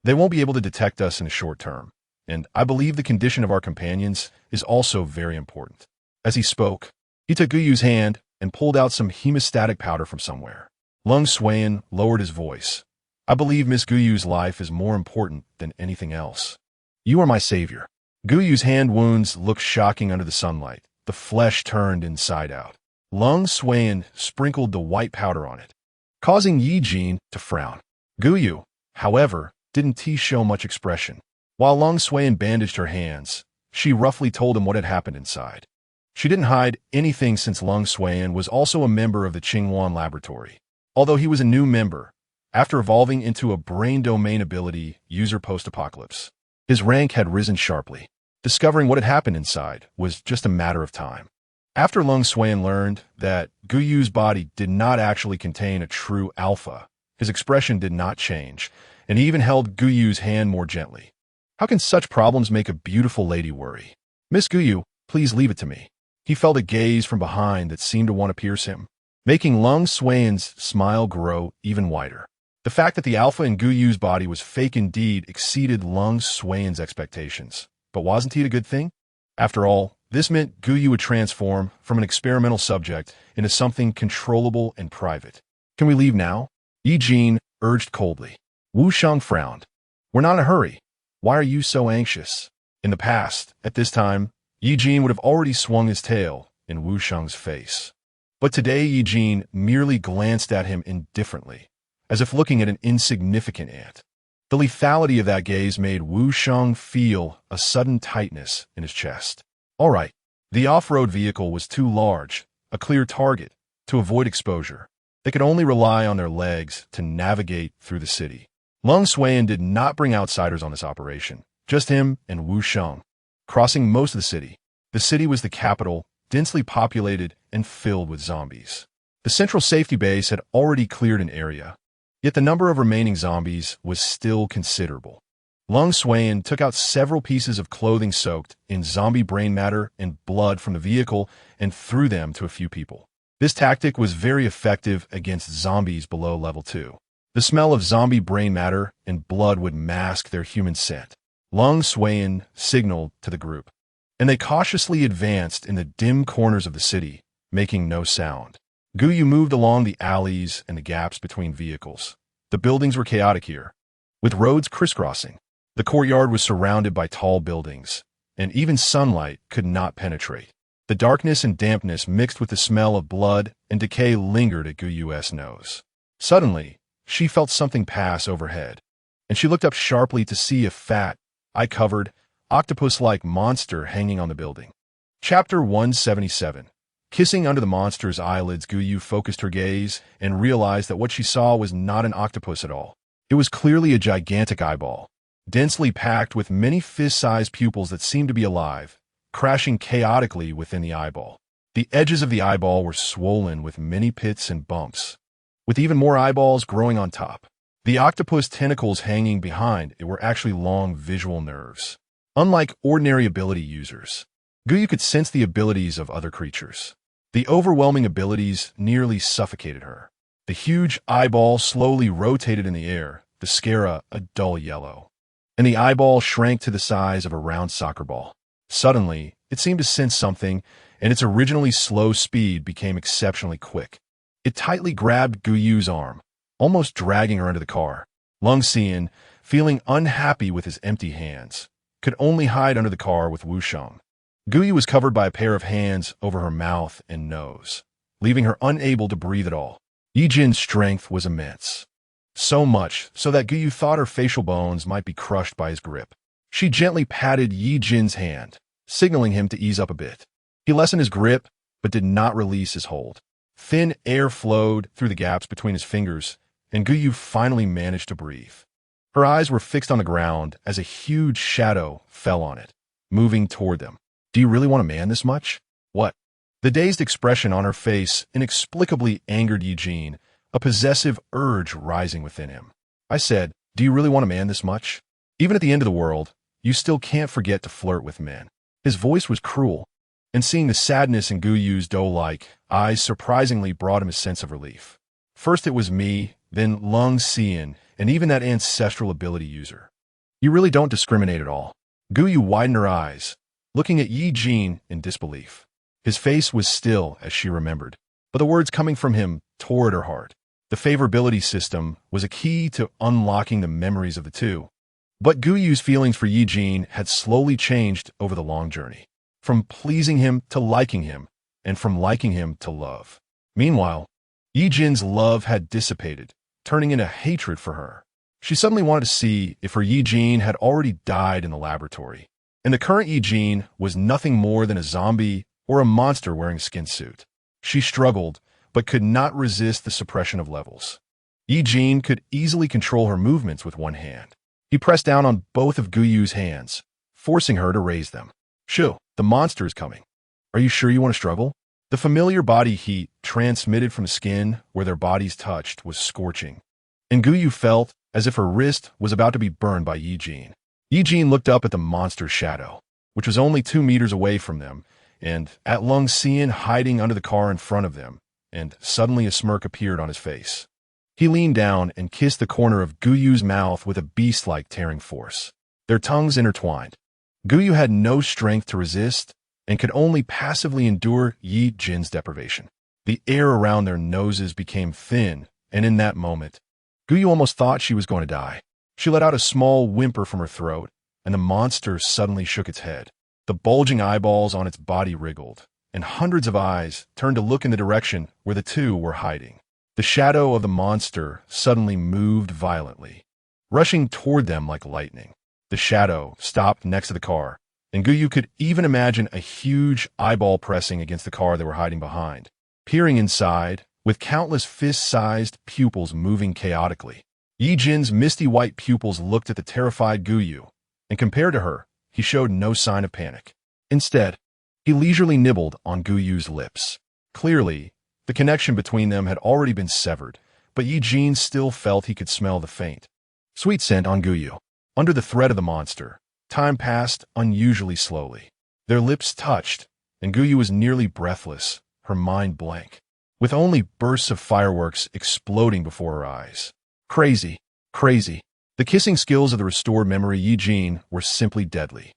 They won't be able to detect us in the short term, and I believe the condition of our companions is also very important. As he spoke, he took Guyu's hand and pulled out some hemostatic powder from somewhere. Lung Xuan lowered his voice. I believe Miss Guyu's life is more important than anything else. You are my savior. Guyu's hand wounds looked shocking under the sunlight. The flesh turned inside out. Lung Xuan sprinkled the white powder on it, causing Ye Jin to frown. Guyu, however, didn't show much expression. While Lung Xuan bandaged her hands, she roughly told him what had happened inside. She didn't hide anything since Lung Xuan was also a member of the Qingwan laboratory. Although he was a new member, after evolving into a brain domain ability user post-apocalypse, his rank had risen sharply. Discovering what had happened inside was just a matter of time. After Lung Xuan learned that Guyu's body did not actually contain a true alpha, his expression did not change, and he even held Guyu's hand more gently. How can such problems make a beautiful lady worry? Miss Guyu, please leave it to me. He felt a gaze from behind that seemed to want to pierce him, making Lung Xuan's smile grow even wider. The fact that the alpha in Guyu's body was fake indeed exceeded Lung Xuan's expectations. But wasn't it a good thing? After all, this meant Guyu would transform from an experimental subject into something controllable and private. Can we leave now? Ye Jin urged coldly. Wu Shang frowned. We're not in a hurry. Why are you so anxious? In the past, at this time, Ye Jin would have already swung his tail in Wu Shang's face. But today Ye Jin merely glanced at him indifferently, as if looking at an insignificant ant. The lethality of that gaze made Wu Shang feel a sudden tightness in his chest. All right, the off-road vehicle was too large, a clear target, to avoid exposure. They could only rely on their legs to navigate through the city. Lung Xuan did not bring outsiders on this operation, just him and Wu Shang. Crossing most of the city was the capital, densely populated and filled with zombies. The central safety base had already cleared an area, yet the number of remaining zombies was still considerable. Lung Xuan took out several pieces of clothing soaked in zombie brain matter and blood from the vehicle and threw them to a few people. This tactic was very effective against zombies below level 2. The smell of zombie brain matter and blood would mask their human scent. Lung Suan signaled to the group, and they cautiously advanced in the dim corners of the city, making no sound. Guyu moved along the alleys and the gaps between vehicles. The buildings were chaotic here, with roads crisscrossing. The courtyard was surrounded by tall buildings, and even sunlight could not penetrate. The darkness and dampness mixed with the smell of blood and decay lingered at Guyu's nose. Suddenly, she felt something pass overhead, and she looked up sharply to see a fat, eye-covered, octopus-like monster hanging on the building. Chapter 177. Kissing under the monster's eyelids, Guyu focused her gaze and realized that what she saw was not an octopus at all. It was clearly a gigantic eyeball, densely packed with many fist-sized pupils that seemed to be alive, crashing chaotically within the eyeball. The edges of the eyeball were swollen with many pits and bumps, with even more eyeballs growing on top. The octopus tentacles hanging behind it were actually long visual nerves. Unlike ordinary ability users, Guyu could sense the abilities of other creatures. The overwhelming abilities nearly suffocated her. The huge eyeball slowly rotated in the air, the scara a dull yellow, and the eyeball shrank to the size of a round soccer ball. Suddenly, it seemed to sense something, and its originally slow speed became exceptionally quick. It tightly grabbed Guyu's arm, almost dragging her into the car. Lung Xian, feeling unhappy with his empty hands, could only hide under the car with Wusheng. Guyu was covered by a pair of hands over her mouth and nose, leaving her unable to breathe at all. Ye Jin's strength was immense, so much so that Guyu thought her facial bones might be crushed by his grip. She gently patted Ye Jin's hand, signaling him to ease up a bit. He lessened his grip, but did not release his hold. Thin air flowed through the gaps between his fingers, and Guyu finally managed to breathe. Her eyes were fixed on the ground as a huge shadow fell on it, moving toward them. "Do you really want a man this much?" "What?" The dazed expression on her face inexplicably angered Ye Jin, a possessive urge rising within him. "I said, do you really want a man this much? Even at the end of the world, you still can't forget to flirt with men." His voice was cruel, and seeing the sadness in Guyu's doe-like eyes surprisingly brought him a sense of relief. First it was me, then Lung Xian, and even that ancestral ability user. You really don't discriminate at all. Guyu widened her eyes, looking at Ye Jin in disbelief. His face was still as she remembered, but the words coming from him tore at her heart. The favorability system was a key to unlocking the memories of the two. But Guyu's feelings for Ye Jin had slowly changed over the long journey, from pleasing him to liking him, and from liking him to love. Meanwhile, Ye Jin's love had dissipated, turning into hatred for her. She suddenly wanted to see if her Ye Jin had already died in the laboratory, and the current Ye Jin was nothing more than a zombie or a monster wearing a skin suit. She struggled, but could not resist the suppression of levels. Ye Jin could easily control her movements with one hand. He pressed down on both of Guyu's hands, forcing her to raise them. "Shoo, the monster is coming. Are you sure you want to struggle?" The familiar body heat transmitted from the skin where their bodies touched was scorching, and Guyu felt as if her wrist was about to be burned by Ye Jin. Ye Jin looked up at the monster's shadow, which was only 2 meters away from them, and at Lung Xian hiding under the car in front of them, and suddenly a smirk appeared on his face. He leaned down and kissed the corner of Guyu's mouth with a beast-like tearing force. Their tongues intertwined. Guyu had no strength to resist and could only passively endure Ye Jin's deprivation. The air around their noses became thin, and in that moment, Guyu almost thought she was going to die. She let out a small whimper from her throat, and the monster suddenly shook its head. The bulging eyeballs on its body wriggled, and hundreds of eyes turned to look in the direction where the two were hiding. The shadow of the monster suddenly moved violently, rushing toward them like lightning. The shadow stopped next to the car, and Guyu could even imagine a huge eyeball pressing against the car they were hiding behind, peering inside, with countless fist-sized pupils moving chaotically. Ye Jin's misty white pupils looked at the terrified Guyu, and compared to her, he showed no sign of panic. Instead, he leisurely nibbled on Guyu's lips. Clearly, the connection between them had already been severed, but Ye Jin still felt he could smell the faint, sweet scent on Guyu. Under the threat of the monster, time passed unusually slowly. Their lips touched, and Guyu was nearly breathless, her mind blank. with only bursts of fireworks exploding before her eyes. Crazy, crazy. The kissing skills of the restored memory Ye Jin were simply deadly.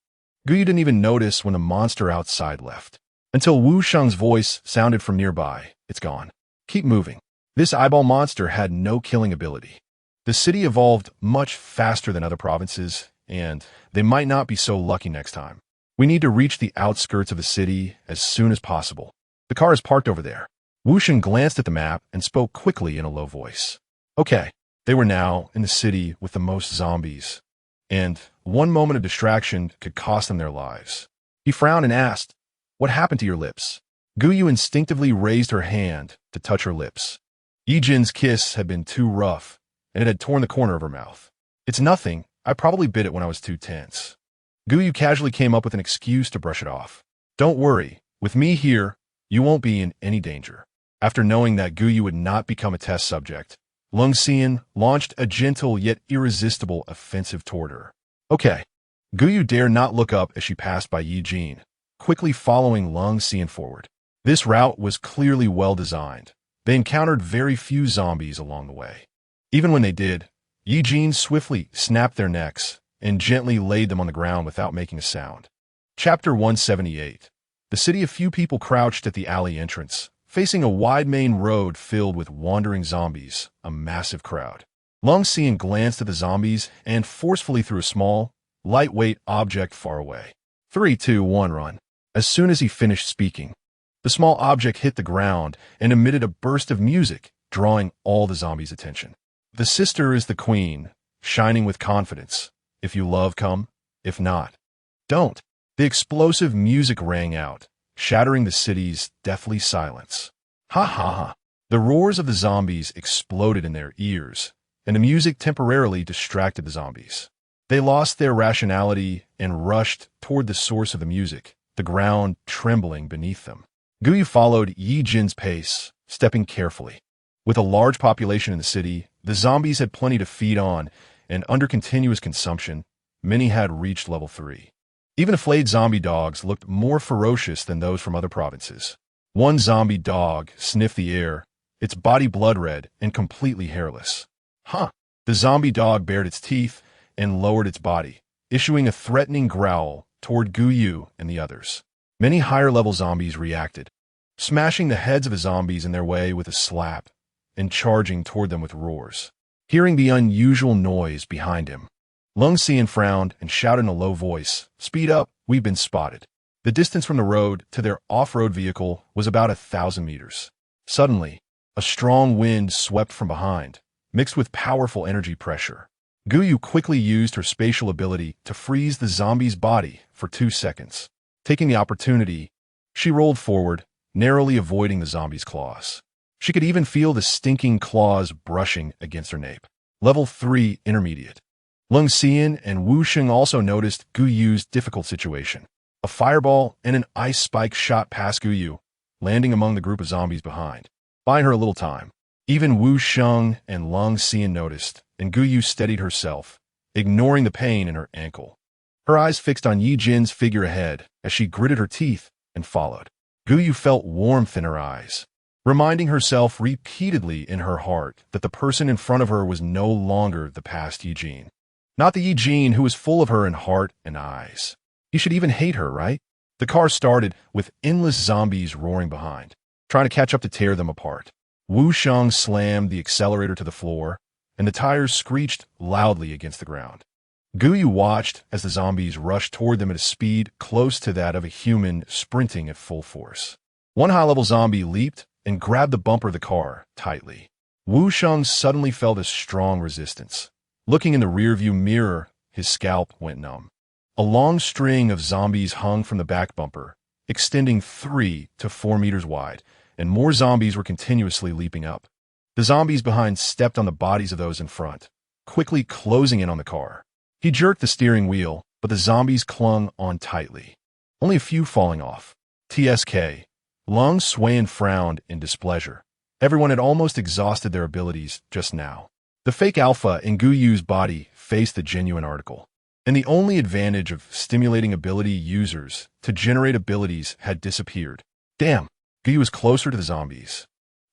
Guyu didn't even notice when the monster outside left. Until Wu Sheng's voice sounded from nearby. It's gone. Keep moving. This eyeball monster had no killing ability. The city evolved much faster than other provinces, and they might not be so lucky next time. We need to reach the outskirts of the city as soon as possible. The car is parked over there. Wu Sheng glanced at the map and spoke quickly in a low voice. Okay, they were now in the city with the most zombies, and one moment of distraction could cost them their lives. He frowned and asked, "What happened to your lips?" Guyu instinctively raised her hand to touch her lips. Ye Jin's kiss had been too rough, and it had torn the corner of her mouth. "It's nothing. I probably bit it when I was too tense." Guyu casually came up with an excuse to brush it off. "Don't worry. With me here, you won't be in any danger." After knowing that Guyu would not become a test subject, Lung Xian launched a gentle yet irresistible offensive toward her. Okay. Guyu dared not look up as she passed by Ye Jin, quickly following Lung Xian forward. This route was clearly well designed. They encountered very few zombies along the way. Even when they did, Ye Jin swiftly snapped their necks and gently laid them on the ground without making a sound. Chapter 178. The city of few people crouched at the alley entrance, facing a wide main road filled with wandering zombies, a massive crowd. Lung Xian glanced at the zombies and forcefully threw a small, lightweight object far away. 3, 2, 1, run. As soon as he finished speaking, the small object hit the ground and emitted a burst of music, drawing all the zombies' attention. The sister is the queen, shining with confidence. If you love, come. If not, don't. The explosive music rang out, shattering the city's deathly silence. Ha ha ha. The roars of the zombies exploded in their ears, and the music temporarily distracted the zombies. They lost their rationality and rushed toward the source of the music, the ground trembling beneath them. Guyu followed Ye Jin's pace, stepping carefully. With a large population in the city, the zombies had plenty to feed on, and under continuous consumption, many had reached level 3. Even the flayed zombie dogs looked more ferocious than those from other provinces. One zombie dog sniffed the air, its body blood red and completely hairless. Huh. The zombie dog bared its teeth and lowered its body, issuing a threatening growl toward Guyu and the others. Many higher-level zombies reacted, smashing the heads of the zombies in their way with a slap and charging toward them with roars. Hearing the unusual noise behind him, Lung Xian frowned and shouted in a low voice, "Speed up, we've been spotted." The distance from the road to their off-road vehicle was about 1,000 meters. Suddenly, a strong wind swept from behind, mixed with powerful energy pressure. Guyu quickly used her spatial ability to freeze the zombie's body for 2 seconds. Taking the opportunity, she rolled forward, narrowly avoiding the zombie's claws. She could even feel the stinking claws brushing against her nape. Level 3 Intermediate. Lung Xian and Wu Sheng also noticed Guyu's difficult situation. A fireball and an ice spike shot past Guyu, landing among the group of zombies behind. Buying her a little time. Even Wu Sheng and Lung Xian noticed, and Guyu steadied herself, ignoring the pain in her ankle. Her eyes fixed on Ye Jin's figure ahead as she gritted her teeth and followed. Guyu felt warmth in her eyes, reminding herself repeatedly in her heart that the person in front of her was no longer the past Ye Jin. Not the Ye Jin who was full of her in heart and eyes. He should even hate her, right? The car started with endless zombies roaring behind, trying to catch up to tear them apart. Wu Sheng slammed the accelerator to the floor, and the tires screeched loudly against the ground. Guyu watched as the zombies rushed toward them at a speed close to that of a human sprinting at full force. One high-level zombie leaped and grabbed the bumper of the car tightly. Wu Sheng suddenly felt a strong resistance. Looking in the rearview mirror, his scalp went numb. A long string of zombies hung from the back bumper, extending 3 to 4 meters wide, and more zombies were continuously leaping up. The zombies behind stepped on the bodies of those in front, quickly closing in on the car. He jerked the steering wheel, but the zombies clung on tightly, only a few falling off. TSK. Lung Xian frowned in displeasure. Everyone had almost exhausted their abilities just now. The fake alpha in Guyu's body faced the genuine article, and the only advantage of stimulating ability users to generate abilities had disappeared. Damn, Guyu was closer to the zombies.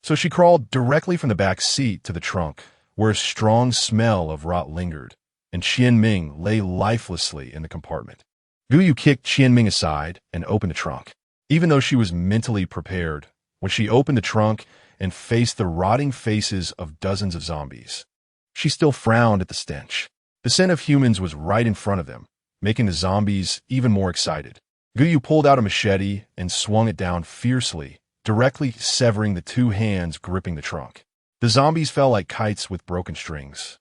So she crawled directly from the back seat to the trunk, where a strong smell of rot lingered, and Qianming lay lifelessly in the compartment. Guyu kicked Qianming aside and opened the trunk. Even though she was mentally prepared, when she opened the trunk and faced the rotting faces of dozens of zombies, she still frowned at the stench. The scent of humans was right in front of them, making the zombies even more excited. Guyu pulled out a machete and swung it down fiercely, directly severing the two hands gripping the trunk. The zombies fell like kites with broken strings,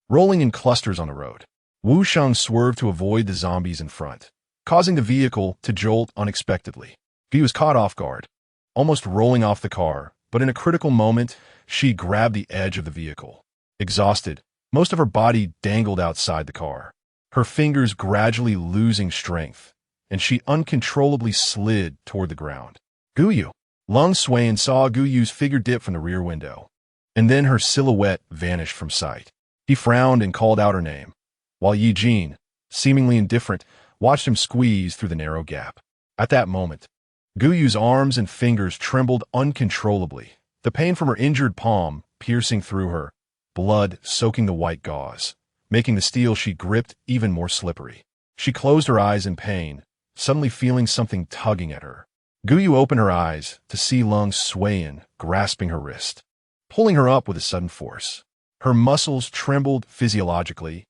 rolling in clusters on the road. Wu Shang swerved to avoid the zombies in front, causing the vehicle to jolt unexpectedly. He was caught off guard, almost rolling off the car, but in a critical moment, she grabbed the edge of the vehicle. Exhausted, most of her body dangled outside the car, her fingers gradually losing strength, and she uncontrollably slid toward the ground. Guyu! Lung Suan saw Guyu's figure dip from the rear window, and then her silhouette vanished from sight. He frowned and called out her name, while Ye Jin, seemingly indifferent, watched him squeeze through the narrow gap. At that moment, Guyu's arms and fingers trembled uncontrollably, the pain from her injured palm piercing through her, blood soaking the white gauze, making the steel she gripped even more slippery. She closed her eyes in pain, suddenly feeling something tugging at her. Guyu opened her eyes to see Lung Suan grasping her wrist, pulling her up with a sudden force. Her muscles trembled physiologically,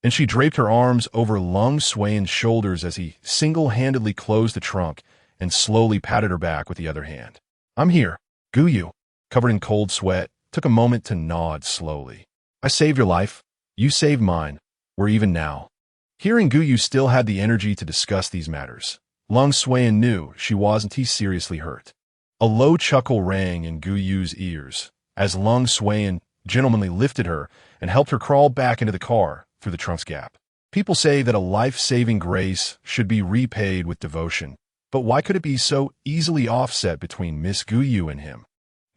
and she draped her arms over Lung Suan's shoulders as he single-handedly closed the trunk and slowly patted her back with the other hand. "I'm here." Guyu, covered in cold sweat, took a moment to nod slowly. "I saved your life. You saved mine. We're even now." Hearing Guyu still had the energy to discuss these matters, Lung Suan knew she wasn't seriously hurt. A low chuckle rang in Guyu's ears as Lung Suan gentlemanly lifted her and helped her crawl back into the car through the trunk's gap. People say that a life-saving grace should be repaid with devotion, but why could it be so easily offset between Miss Guyu and him?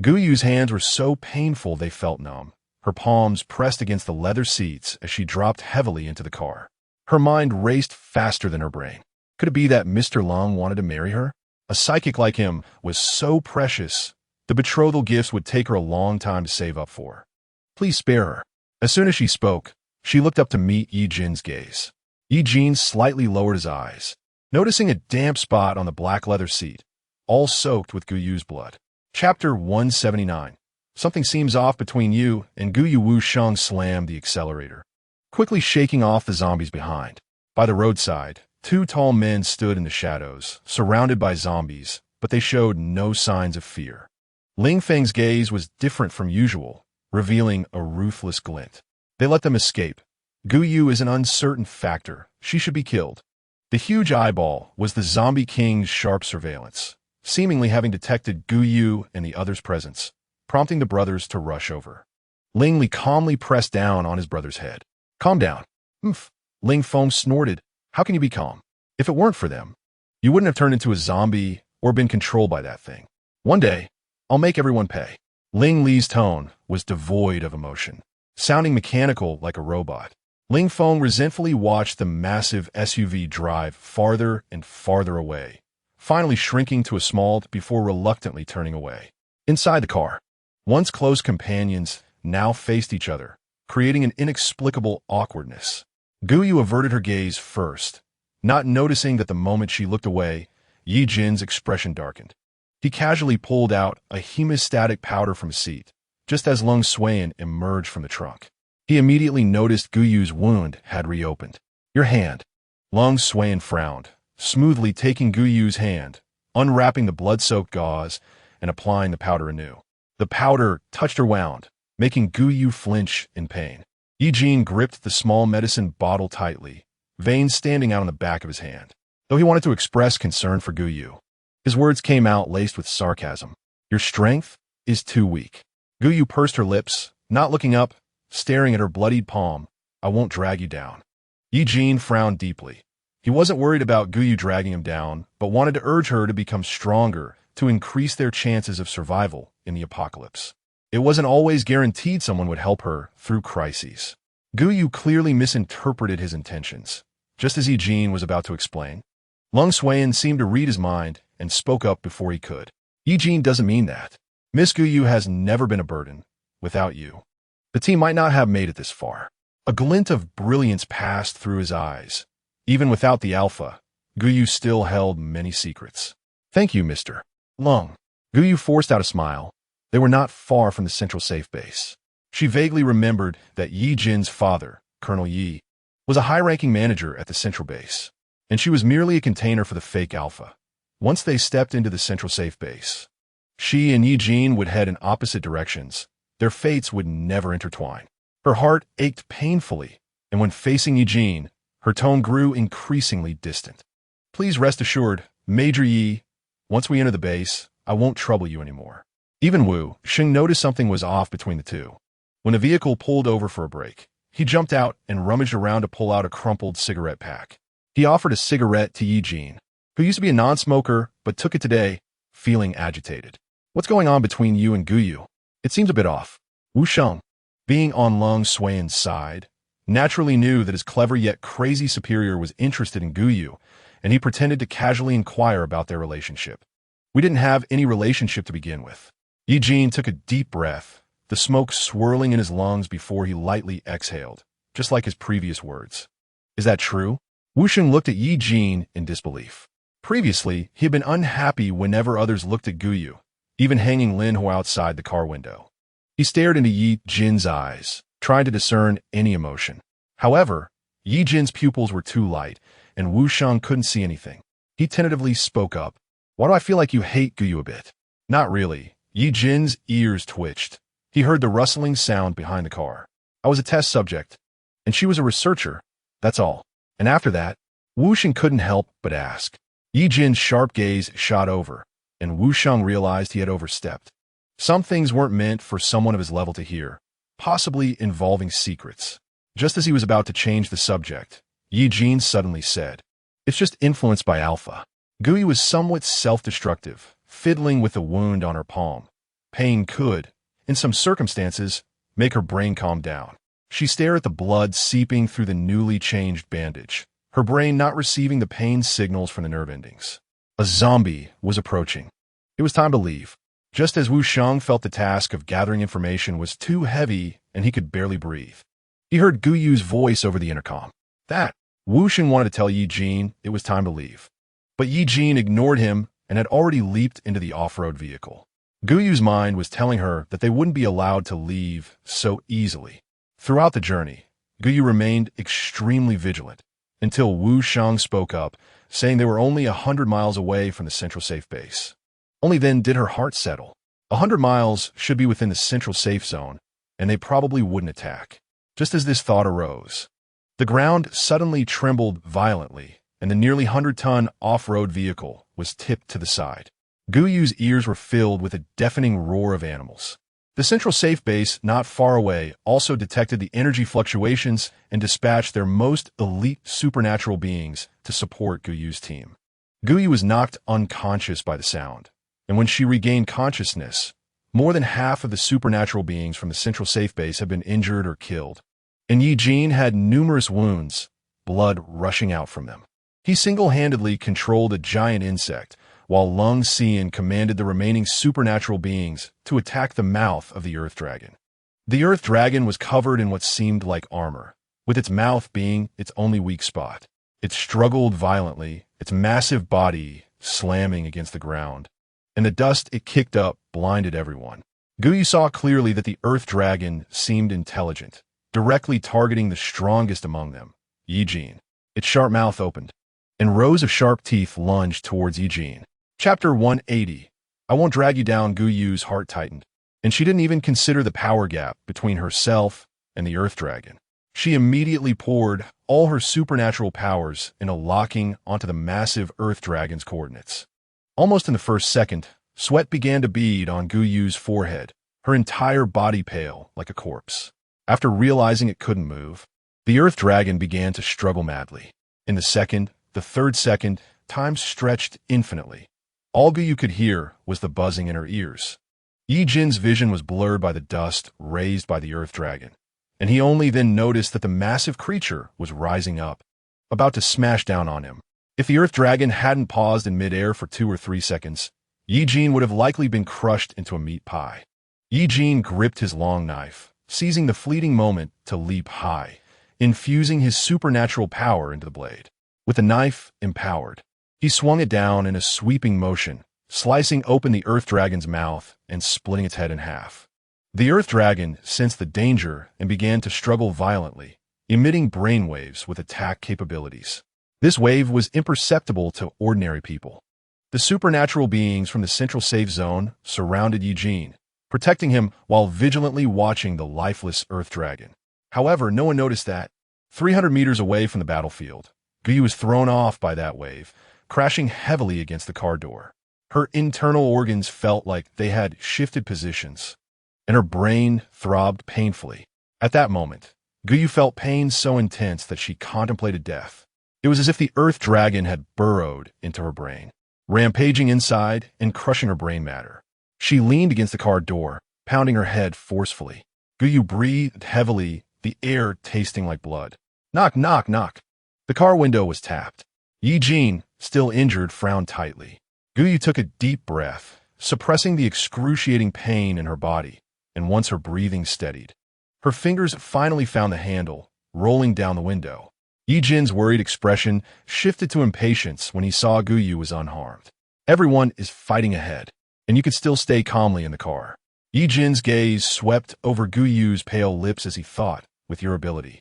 Guyu's hands were so painful they felt numb, her palms pressed against the leather seats as she dropped heavily into the car. Her mind raced faster than her brain. Could it be that Mr. Lung wanted to marry her? A psychic like him was so precious, the betrothal gifts would take her a long time to save up for. "Please spare her." As soon as she spoke, she looked up to meet Ye Jin's gaze. Ye Jin slightly lowered his eyes, noticing a damp spot on the black leather seat, all soaked with Guyu's blood. Chapter 179. Something seems off between you and Guyu. Wu Shang slammed the accelerator, quickly shaking off the zombies behind. By the roadside, two tall men stood in the shadows, surrounded by zombies, but they showed no signs of fear. Ling Feng's gaze was different from usual, revealing a ruthless glint. They let them escape. Guyu is an uncertain factor. She should be killed. The huge eyeball was the zombie king's sharp surveillance, seemingly having detected Guyu and the others' presence, prompting the brothers to rush over. Ling Li calmly pressed down on his brother's head. "Calm down." "Oomph." Ling Feng snorted. "How can you be calm? If it weren't for them, you wouldn't have turned into a zombie or been controlled by that thing. One day, I'll make everyone pay." Ling Li's tone was devoid of emotion, sounding mechanical like a robot. Ling Feng resentfully watched the massive SUV drive farther and farther away, finally shrinking to a small before reluctantly turning away. Inside the car, once close companions now faced each other, creating an inexplicable awkwardness. Guyu averted her gaze first, not noticing that the moment she looked away, Ye Jin's expression darkened. He casually pulled out a hemostatic powder from his seat, just as Lung Suan emerged from the trunk. He immediately noticed Guyu's wound had reopened. "Your hand." Lung Suan frowned, smoothly taking Guyu's hand, unwrapping the blood-soaked gauze, and applying the powder anew. The powder touched her wound, making Guyu flinch in pain. Ye Jin gripped the small medicine bottle tightly, veins standing out on the back of his hand. Though he wanted to express concern for Guyu, his words came out laced with sarcasm. "Your strength is too weak." Guyu pursed her lips, not looking up, staring at her bloodied palm. "I won't drag you down." Ye Jin frowned deeply. He wasn't worried about Guyu dragging him down, but wanted to urge her to become stronger to increase their chances of survival in the apocalypse. It wasn't always guaranteed someone would help her through crises. Guyu clearly misinterpreted his intentions, just as Ye Jin was about to explain. Lung Suan seemed to read his mind and spoke up before he could. "Ye Jin doesn't mean that. Miss Guyu has never been a burden without you. The team might not have made it this far. A glint of brilliance passed through his eyes. Even without the alpha, Guyu still held many secrets. Thank you, Mr. Lung. Guyu forced out a smile. They were not far from the central safe base. She vaguely remembered that Ye Jin's father, Colonel Ye, was a high-ranking manager at the central base, and she was merely a container for the fake alpha. Once they stepped into the central safe base, she and Ye Jin would head in opposite directions. Their fates would never intertwine. Her heart ached painfully, and when facing Ye Jin, her tone grew increasingly distant. Please rest assured, Major Yi, once we enter the base, I won't trouble you anymore. Even Wu Xing noticed something was off between the two. When the vehicle pulled over for a break, he jumped out and rummaged around to pull out a crumpled cigarette pack. He offered a cigarette to Ye Jin, who used to be a non-smoker but took it today, feeling agitated. What's going on between you and Guyu? It seems a bit off. Wu Sheng, being on Lung Sui's side, naturally knew that his clever yet crazy superior was interested in Guyu, and he pretended to casually inquire about their relationship. We didn't have any relationship to begin with. Ye Jin took a deep breath, the smoke swirling in his lungs before he lightly exhaled, just like his previous words. Is that true? Wu Sheng looked at Ye Jin in disbelief. Previously, he had been unhappy whenever others looked at Guyu, even hanging Lin Ho outside the car window. He stared into Ye Jin's eyes, trying to discern any emotion. However, Ye Jin's pupils were too light, and Wu Sheng couldn't see anything. He tentatively spoke up. Why do I feel like you hate Guyu a bit? Not really. Ye Jin's ears twitched. He heard the rustling sound behind the car. I was a test subject, and she was a researcher. That's all. And after that, Wu Sheng couldn't help but ask. Ye Jin's sharp gaze shot over, and Wu Sheng realized he had overstepped. Some things weren't meant for someone of his level to hear, possibly involving secrets. Just as he was about to change the subject, Ye Jin suddenly said, "It's just influenced by alpha." Guyu was somewhat self-destructive, fiddling with a wound on her palm. Pain could, in some circumstances, make her brain calm down. She stared at the blood seeping through the newly changed bandage, her brain not receiving the pain signals from the nerve endings. A zombie was approaching. It was time to leave. Just as Wu Sheng felt the task of gathering information was too heavy and he could barely breathe. He heard Guyu's voice over the intercom. Wu Sheng wanted to tell Ye Jin it was time to leave. But Ye Jin ignored him and had already leaped into the off-road vehicle. Guyu's mind was telling her that they wouldn't be allowed to leave so easily. Throughout the journey, Guyu remained extremely vigilant, until Wu Sheng spoke up, saying they were only 100 miles away from the central safe base. Only then did her heart settle. 100 miles should be within the central safe zone, and they probably wouldn't attack. Just as this thought arose, the ground suddenly trembled violently, and the nearly 100-ton off-road vehicle was tipped to the side. Guyu's ears were filled with a deafening roar of animals. The central safe base, not far away, also detected the energy fluctuations and dispatched their most elite supernatural beings to support Guyu's team. Guyu was knocked unconscious by the sound, and when she regained consciousness, more than half of the supernatural beings from the central safe base had been injured or killed, and Ye Jin had numerous wounds, blood rushing out from them. He single-handedly controlled a giant insect, while Lung Xian commanded the remaining supernatural beings to attack the mouth of the Earth Dragon. The Earth Dragon was covered in what seemed like armor, with its mouth being its only weak spot. It struggled violently, its massive body slamming against the ground, and the dust it kicked up blinded everyone. Guyu saw clearly that the Earth Dragon seemed intelligent, directly targeting the strongest among them, Ye Jin. Its sharp mouth opened, and rows of sharp teeth lunged towards Ye Jin. Chapter 180. I won't drag you down. Guyu's heart tightened, and she didn't even consider the power gap between herself and the Earth Dragon. She immediately poured all her supernatural powers into locking onto the massive Earth Dragon's coordinates. Almost in the first second, sweat began to bead on Guyu's forehead, her entire body pale like a corpse. After realizing it couldn't move, the Earth Dragon began to struggle madly. In the second, the third second, time stretched infinitely. All Guyu could hear was the buzzing in her ears. Ye Jin's vision was blurred by the dust raised by the Earth Dragon, and he only then noticed that the massive creature was rising up, about to smash down on him. If the Earth Dragon hadn't paused in midair for 2 or 3 seconds, Ye Jin would have likely been crushed into a meat pie. Ye Jin gripped his long knife, seizing the fleeting moment to leap high, infusing his supernatural power into the blade. With the knife empowered, he swung it down in a sweeping motion, slicing open the Earth Dragon's mouth and splitting its head in half. The Earth Dragon sensed the danger and began to struggle violently, emitting brainwaves with attack capabilities. This wave was imperceptible to ordinary people. The supernatural beings from the central safe zone surrounded Ye Jin, protecting him while vigilantly watching the lifeless Earth Dragon. However, no one noticed that, 300 meters away from the battlefield, Guyu was thrown off by that wave, crashing heavily against the car door. Her internal organs felt like they had shifted positions, and her brain throbbed painfully. At that moment, Guyu felt pain so intense that she contemplated death. It was as if the Earth Dragon had burrowed into her brain, rampaging inside and crushing her brain matter. She leaned against the car door, pounding her head forcefully. Guyu breathed heavily, the air tasting like blood. Knock, knock, knock. The car window was tapped. Ye Jin, still injured, frowned tightly. Guyu took a deep breath, suppressing the excruciating pain in her body, and once her breathing steadied, her fingers finally found the handle, rolling down the window. Ye Jin's worried expression shifted to impatience when he saw Guyu was unharmed. Everyone is fighting ahead, and you could still stay calmly in the car. Ye Jin's gaze swept over Guyu's pale lips as he thought, with your ability,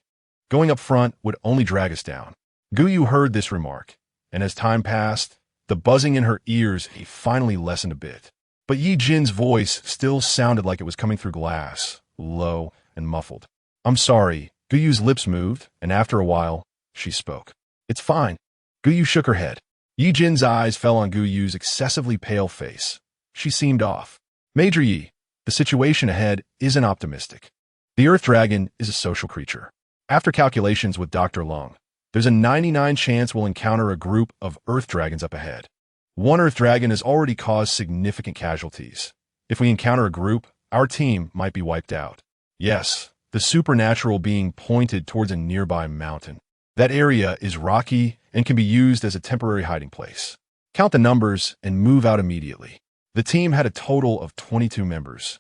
going up front would only drag us down. Guyu heard this remark, and as time passed, the buzzing in her ears finally lessened a bit. But Ye Jin's voice still sounded like it was coming through glass, low and muffled. I'm sorry. Guyu's lips moved, and after a while, she spoke. It's fine. Guyu shook her head. Ye Jin's eyes fell on Guyu's excessively pale face. She seemed off. Major Yi, the situation ahead isn't optimistic. The Earth Dragon is a social creature. After calculations with Dr. Lung, there's a 99% chance we'll encounter a group of Earth Dragons up ahead. One Earth Dragon has already caused significant casualties. If we encounter a group, our team might be wiped out. Yes, the supernatural being pointed towards a nearby mountain. That area is rocky and can be used as a temporary hiding place. Count the numbers and move out immediately. The team had a total of 22 members.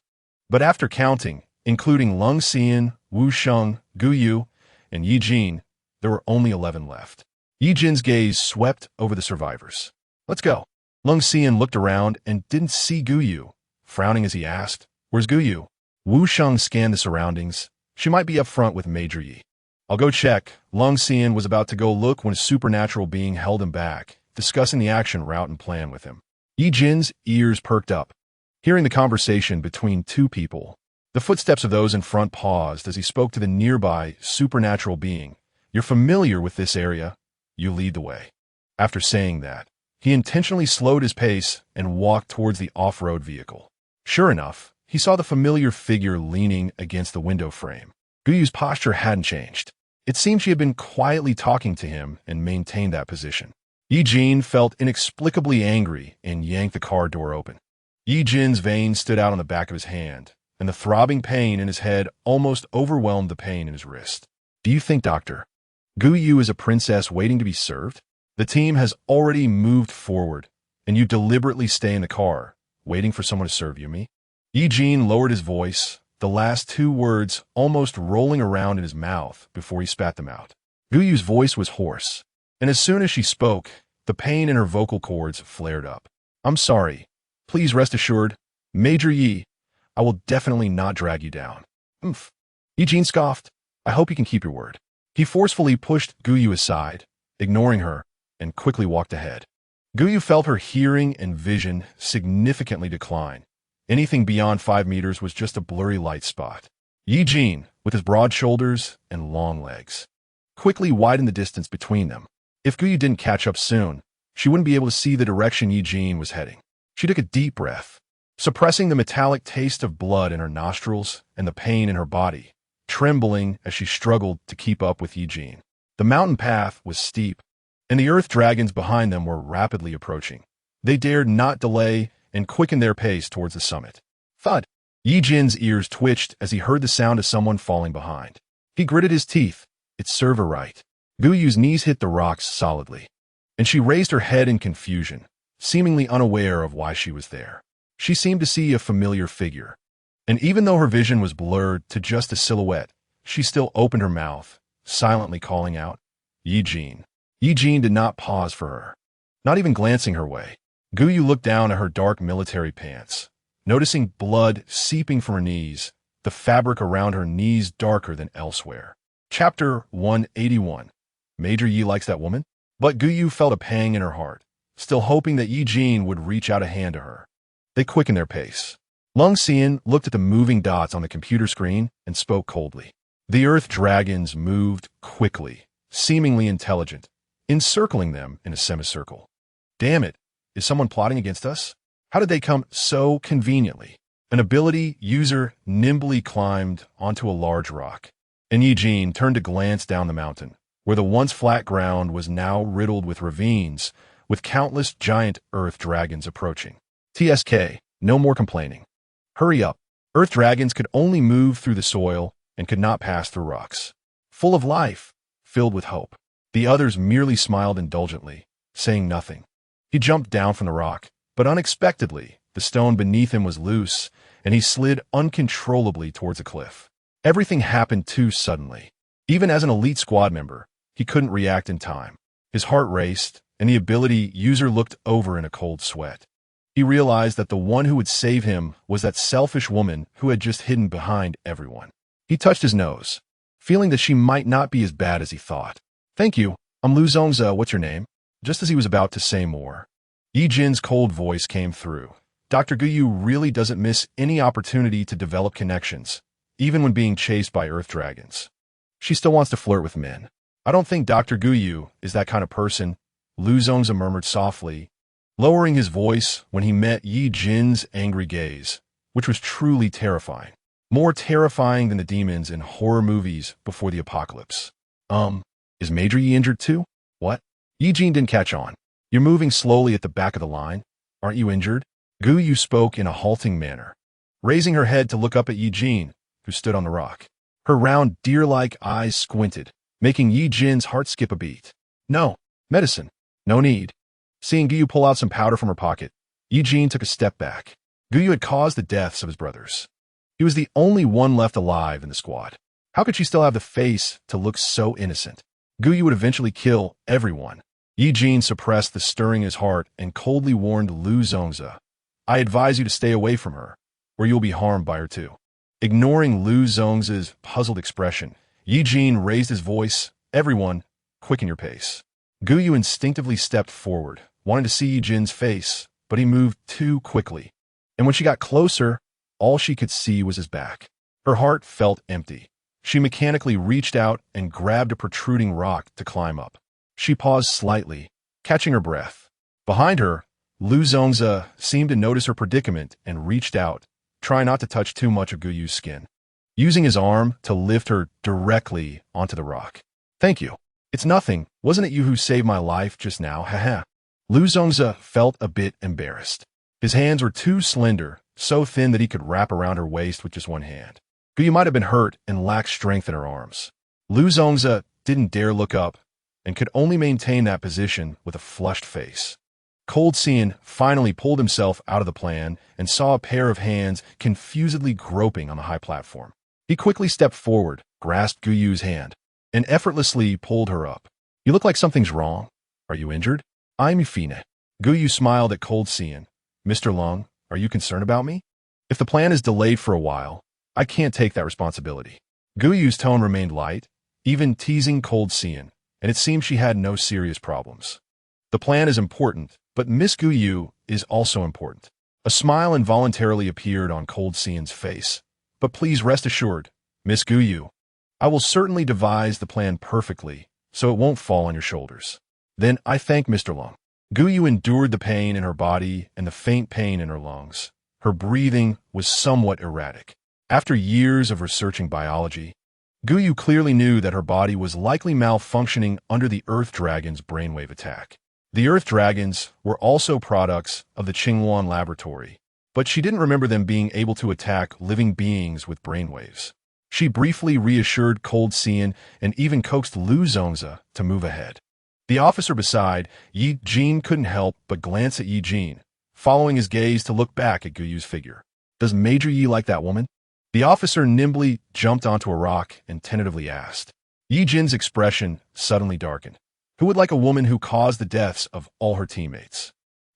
But after counting, including Lung Xian, Wu Sheng, Guyu, and Ye Jin, there were only 11 left. Ye Jin's gaze swept over the survivors. Let's go. Lung Xian looked around and didn't see Guyu, frowning as he asked, Where's Guyu? Wu Sheng scanned the surroundings. She might be up front with Major Yi. I'll go check. Lung Xian was about to go look when a supernatural being held him back, discussing the action route and plan with him. Ye Jin's ears perked up, hearing the conversation between two people. The footsteps of those in front paused as he spoke to the nearby supernatural being. You're familiar with this area. You lead the way. After saying that, he intentionally slowed his pace and walked towards the off-road vehicle. Sure enough, he saw the familiar figure leaning against the window frame. Guyu's posture hadn't changed. It seemed she had been quietly talking to him and maintained that position. Ye Jin felt inexplicably angry and yanked the car door open. Ye Jin's veins stood out on the back of his hand, and the throbbing pain in his head almost overwhelmed the pain in his wrist. Do you think, Doctor, Guyu is a princess waiting to be served? The team has already moved forward, and you deliberately stay in the car, waiting for someone to serve you, me? Ye Jin lowered his voice, the last two words almost rolling around in his mouth before he spat them out. Guyu's voice was hoarse, and as soon as she spoke, the pain in her vocal cords flared up. I'm sorry. Please rest assured, Major Yi, I will definitely not drag you down. Oomph. Ye Jin scoffed. I hope you can keep your word. He forcefully pushed Guyu aside, ignoring her, and quickly walked ahead. Guyu felt her hearing and vision significantly decline. Anything beyond 5 meters was just a blurry light spot. Ye Jin, with his broad shoulders and long legs, quickly widened the distance between them. If Guyu didn't catch up soon, she wouldn't be able to see the direction Ye Jin was heading. She took a deep breath, suppressing the metallic taste of blood in her nostrils and the pain in her body, trembling as she struggled to keep up with Ye Jin. The mountain path was steep, and the Earth Dragons behind them were rapidly approaching. They dared not delay and quickened their pace towards the summit. Thud! Ye Jin's ears twitched as he heard the sound of someone falling behind. He gritted his teeth. It's serve her right. Guyu's knees hit the rocks solidly, and she raised her head in confusion, seemingly unaware of why she was there. She seemed to see a familiar figure, and even though her vision was blurred to just a silhouette, she still opened her mouth, silently calling out, "Ye Jin." Ye Jin did not pause for her, not even glancing her way. Guyu looked down at her dark military pants, noticing blood seeping from her knees, the fabric around her knees darker than elsewhere. Chapter 181. Major Yi likes that woman? But Guyu felt a pang in her heart, still hoping that Ye Jin would reach out a hand to her. They quickened their pace. Lung Xian looked at the moving dots on the computer screen and spoke coldly. The earth dragons moved quickly, seemingly intelligent, encircling them in a semicircle. Damn it, is someone plotting against us? How did they come so conveniently? An ability user nimbly climbed onto a large rock, and Ye Jin turned to glance down the mountain, where the once flat ground was now riddled with ravines, with countless giant earth dragons approaching. TSK, no more complaining. Hurry up. Earth dragons could only move through the soil and could not pass through rocks. Full of life, filled with hope. The others merely smiled indulgently, saying nothing. He jumped down from the rock, but unexpectedly, the stone beneath him was loose, and he slid uncontrollably towards a cliff. Everything happened too suddenly. Even as an elite squad member, he couldn't react in time. His heart raced, and the ability user looked over in a cold sweat. He realized that the one who would save him was that selfish woman who had just hidden behind everyone. He touched his nose, feeling that she might not be as bad as he thought. "Thank you, I'm Lu Zongzi, what's your name?" Just as he was about to say more, Ye Jin's cold voice came through. Dr. Guyu really doesn't miss any opportunity to develop connections, even when being chased by earth dragons. She still wants to flirt with men. "I don't think Dr. Guyu is that kind of person," Lu Zongzi murmured softly, lowering his voice when he met Ye Jin's angry gaze, which was truly terrifying. More terrifying than the demons in horror movies before the apocalypse. Is Major Yi injured too? What? Ye Jin didn't catch on. "You're moving slowly at the back of the line. Aren't you injured?" Guyu spoke in a halting manner, raising her head to look up at Ye Jin, who stood on the rock. Her round, deer-like eyes squinted, making Ye Jin's heart skip a beat. "No, medicine. No need." Seeing Guyu pull out some powder from her pocket, Ye Jin took a step back. Guyu had caused the deaths of his brothers. He was the only one left alive in the squad. How could she still have the face to look so innocent? Guyu would eventually kill everyone. Ye Jin suppressed the stirring in his heart and coldly warned Lu Zongzi, "I advise you to stay away from her, or you'll be harmed by her too." Ignoring Lu Zongzi's puzzled expression, Ye Jin raised his voice, "Everyone, quicken your pace." Guyu instinctively stepped forward, wanting to see Ye Jin's face, but he moved too quickly. And when she got closer, all she could see was his back. Her heart felt empty. She mechanically reached out and grabbed a protruding rock to climb up. She paused slightly, catching her breath. Behind her, Lu Zongzi seemed to notice her predicament and reached out, trying not to touch too much of Guyu's skin, using his arm to lift her directly onto the rock. "Thank you. It's nothing. Wasn't it you who saved my life just now? Haha." Lu Zongzi felt a bit embarrassed. His hands were too slender, so thin that he could wrap around her waist with just one hand. Guyu might have been hurt and lacked strength in her arms. Lu Zongzi didn't dare look up and could only maintain that position with a flushed face. Cold Xian finally pulled himself out of the plan and saw a pair of hands confusedly groping on the high platform. He quickly stepped forward, grasped Guyu's hand, and effortlessly pulled her up. "You look like something's wrong. Are you injured?" "I'm Yufine." Guyu smiled at Cold Xian. "Mr. Lung, are you concerned about me? If the plan is delayed for a while, I can't take that responsibility." Guyu's tone remained light, even teasing Cold Xian, and it seemed she had no serious problems. "The plan is important, but Miss Guyu is also important." A smile involuntarily appeared on Cold Xian's face. "But please rest assured, Miss Guyu, I will certainly devise the plan perfectly, so it won't fall on your shoulders." "Then I thank Mr. Lung." Guyu endured the pain in her body and the faint pain in her lungs. Her breathing was somewhat erratic. After years of researching biology, Guyu clearly knew that her body was likely malfunctioning under the Earth Dragon's brainwave attack. The Earth Dragons were also products of the Qingluan laboratory, but she didn't remember them being able to attack living beings with brainwaves. She briefly reassured Cold Xian and even coaxed Lu Zongzi to move ahead. The officer beside Ye Jin couldn't help but glance at Ye Jin, following his gaze to look back at Guyu's figure. Does Major Yi like that woman? The officer nimbly jumped onto a rock and tentatively asked. Ye Jin's expression suddenly darkened. Who would like a woman who caused the deaths of all her teammates?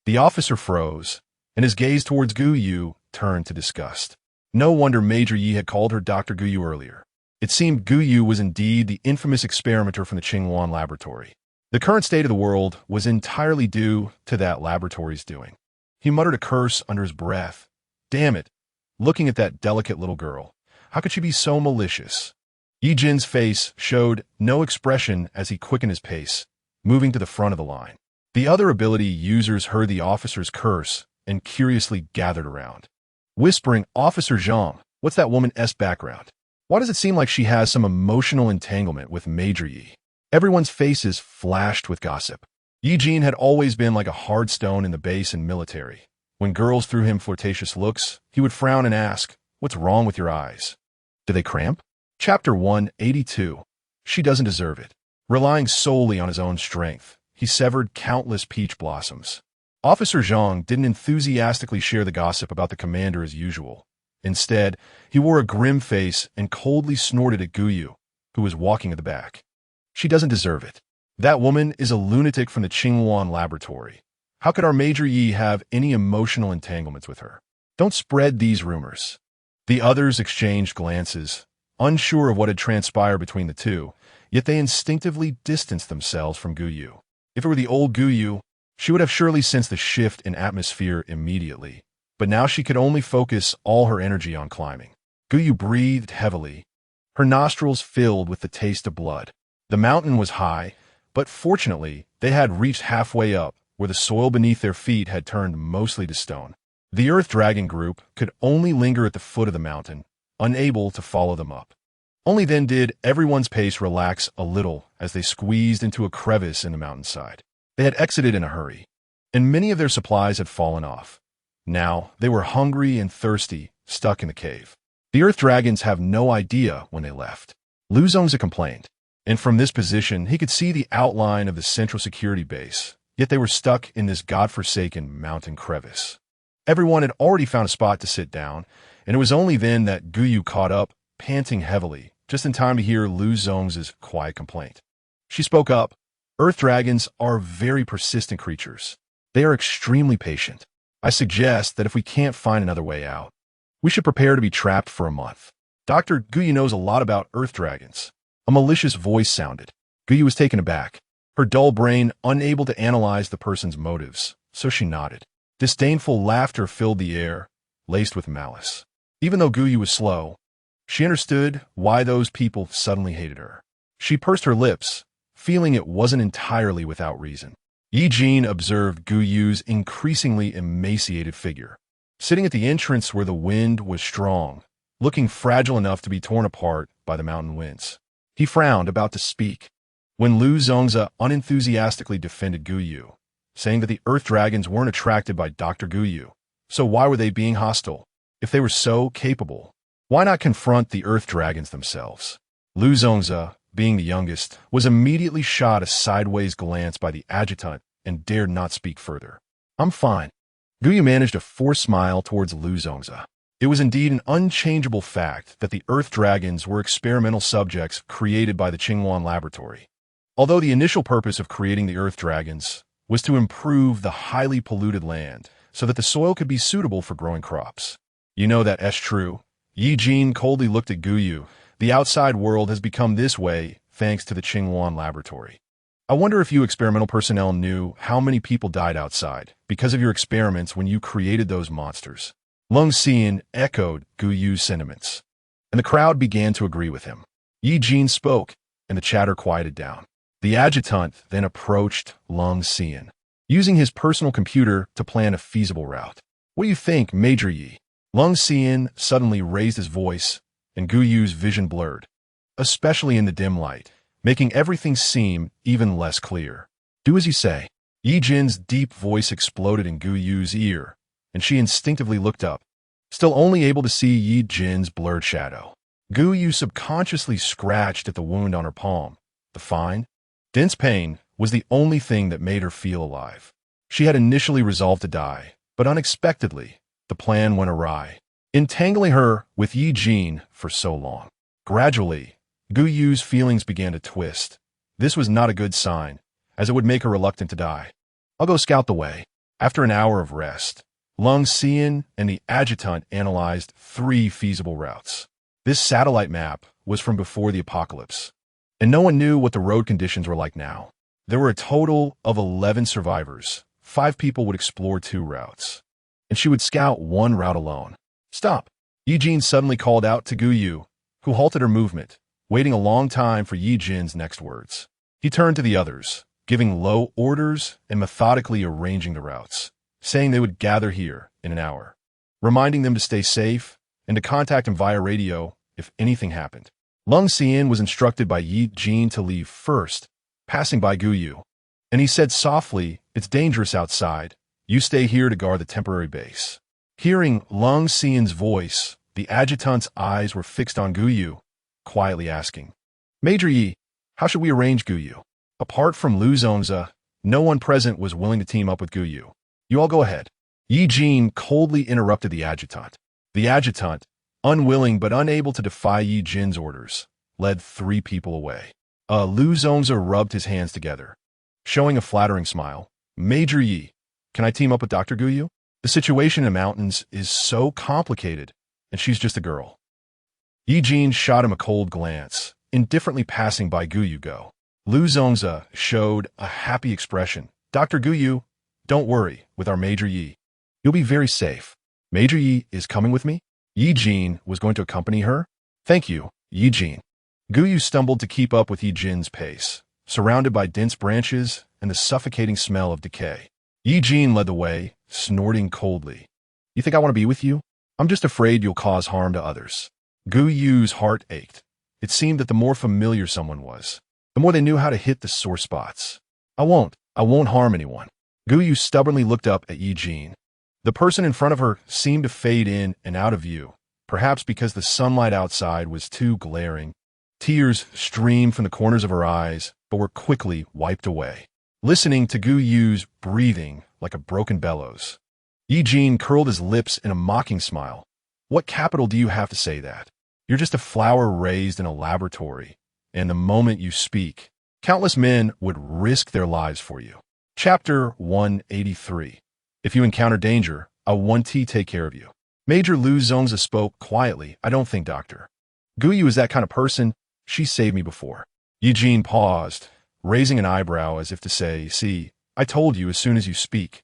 The officer froze, and his gaze towards Guyu turned to disgust. No wonder Major Yi had called her Dr. Guyu earlier. It seemed Guyu was indeed the infamous experimenter from the Qingwan laboratory. The current state of the world was entirely due to that laboratory's doing. He muttered a curse under his breath. Damn it, looking at that delicate little girl. How could she be so malicious? Ye Jin's face showed no expression as he quickened his pace, moving to the front of the line. The other ability users heard the officer's curse and curiously gathered around, whispering, Officer Zhang, what's that woman's background? Why does it seem like she has some emotional entanglement with Major Yi? Everyone's faces flashed with gossip. Ye Jin had always been like a hard stone in the base and military. When girls threw him flirtatious looks, he would frown and ask, what's wrong with your eyes? Do they cramp? Chapter 182. She doesn't deserve it. Relying solely on his own strength, he severed countless peach blossoms. Officer Zhang didn't enthusiastically share the gossip about the commander as usual. Instead, he wore a grim face and coldly snorted at Guyu, who was walking at the back. She doesn't deserve it. That woman is a lunatic from the Qingwan laboratory. How could our Major Yi have any emotional entanglements with her? Don't spread these rumors. The others exchanged glances, unsure of what had transpired between the two, yet they instinctively distanced themselves from Guyu. If it were the old Guyu, she would have surely sensed the shift in atmosphere immediately, but now she could only focus all her energy on climbing. Guyu breathed heavily, her nostrils filled with the taste of blood. The mountain was high, but fortunately, they had reached halfway up, where the soil beneath their feet had turned mostly to stone. The Earth Dragon group could only linger at the foot of the mountain, unable to follow them up. Only then did everyone's pace relax a little as they squeezed into a crevice in the mountainside. They had exited in a hurry, and many of their supplies had fallen off. Now, they were hungry and thirsty, stuck in the cave. The Earth Dragons have no idea when they left. Lu Zongzi complained, and from this position he could see the outline of the central security base, yet they were stuck in this godforsaken mountain crevice. Everyone had already found a spot to sit down, and it was only then that Guyu caught up, panting heavily, just in time to hear Lu Zongzi's quiet complaint. She spoke up. Earth Dragons are very persistent creatures. They are extremely patient. I suggest that if we can't find another way out, we should prepare to be trapped for a month. Dr. Guyu knows a lot about Earth Dragons. A malicious voice sounded. Guyu was taken aback, her dull brain unable to analyze the person's motives, so she nodded. Disdainful laughter filled the air, laced with malice. Even though Guyu was slow, she understood why those people suddenly hated her. She pursed her lips, feeling it wasn't entirely without reason. Ye Jin observed Guyu's increasingly emaciated figure, sitting at the entrance where the wind was strong, looking fragile enough to be torn apart by the mountain winds. He frowned, about to speak, when Lu Zongzi unenthusiastically defended Guyu, saying that the Earth Dragons weren't attracted by Dr. Guyu, so why were they being hostile? If they were so capable, why not confront the Earth Dragons themselves? Lu Zongzi, being the youngest, was immediately shot a sideways glance by the adjutant and dared not speak further. I'm fine. Guyu managed a forced smile towards Lu Zongzi. It was indeed an unchangeable fact that the Earth Dragons were experimental subjects created by the Qingwan laboratory. Although the initial purpose of creating the Earth Dragons was to improve the highly polluted land so that the soil could be suitable for growing crops. You know that's true. Ye Jin coldly looked at Guyu. The outside world has become this way thanks to the Qingwan laboratory. I wonder if you experimental personnel knew how many people died outside because of your experiments when you created those monsters. Lung Xian echoed Guyu's sentiments, and the crowd began to agree with him. Ye Jin spoke, and the chatter quieted down. The adjutant then approached Lung Xian, using his personal computer to plan a feasible route. What do you think, Major Yi? Lung Xian suddenly raised his voice, and Guyu's vision blurred, especially in the dim light, making everything seem even less clear. Do as you say. Ye Jin's deep voice exploded in Guyu's ear, and she instinctively looked up, still only able to see Ye Jin's blurred shadow. Guyu subconsciously scratched at the wound on her palm. The fine, dense pain was the only thing that made her feel alive. She had initially resolved to die, but unexpectedly, the plan went awry, entangling her with Ye Jin for so long. Gradually, Gu Yu's feelings began to twist. This was not a good sign, as it would make her reluctant to die. I'll go scout the way. After an hour of rest, Lung Xian and the adjutant analyzed 3 feasible routes. This satellite map was from before the apocalypse, and no one knew what the road conditions were like now. There were a total of 11 survivors. 5 people would explore 2 routes, and she would scout 1 route alone. Stop! Ye Jin suddenly called out to Gu Yu, who halted her movement, waiting a long time for Ye Jin's next words. He turned to the others, giving low orders and methodically arranging the routes, saying they would gather here in an hour, reminding them to stay safe and to contact him via radio if anything happened. Lung Xian was instructed by Ye Jin to leave first, passing by Gu Yu, and he said softly, "It's dangerous outside. You stay here to guard the temporary base." Hearing Lung Xian's voice, the adjutant's eyes were fixed on Gu Yu, quietly asking, "Major Yi, how should we arrange Gu Yu?" Apart from Lu Zongzi, no one present was willing to team up with Gu Yu. "You all go ahead." Ye Jin coldly interrupted the adjutant. The adjutant, unwilling but unable to defy Ye Jin's orders, led 3 people away. Lu Zongzi rubbed his hands together, showing a flattering smile. "Major Yi, can I team up with Dr. Gu Yu? The situation in the mountains is so complicated, and she's just a girl." Ye Jin shot him a cold glance, indifferently passing by Gu Yu go. Lu Zongzi showed a happy expression. "Dr. Gu Yu, don't worry with our Major Yi. You'll be very safe. Major Yi is coming with me?" Ye Jin was going to accompany her. "Thank you, Ye Jin." Gu Yu stumbled to keep up with Ye Jin's pace, surrounded by dense branches and the suffocating smell of decay. Ye Jin led the way, snorting coldly. "You think I want to be with you? I'm just afraid you'll cause harm to others." Gu Yu's heart ached. It seemed that the more familiar someone was, the more they knew how to hit the sore spots. I won't harm anyone." Gu Yu stubbornly looked up at Ye Jin. The person in front of her seemed to fade in and out of view, perhaps because the sunlight outside was too glaring. Tears streamed from the corners of her eyes, but were quickly wiped away. Listening to Gu Yu's breathing like a broken bellows, Ye Jin curled his lips in a mocking smile. "What capital do you have to say that? You're just a flower raised in a laboratory, and the moment you speak, countless men would risk their lives for you." Chapter 183. If you encounter danger, I'll 1T take care of you. Major Lu Zongzi spoke quietly. "I don't think, Doctor. Gu Yu is that kind of person. She saved me before." Ye Jin paused, raising an eyebrow as if to say, "See, I told you as soon as you speak.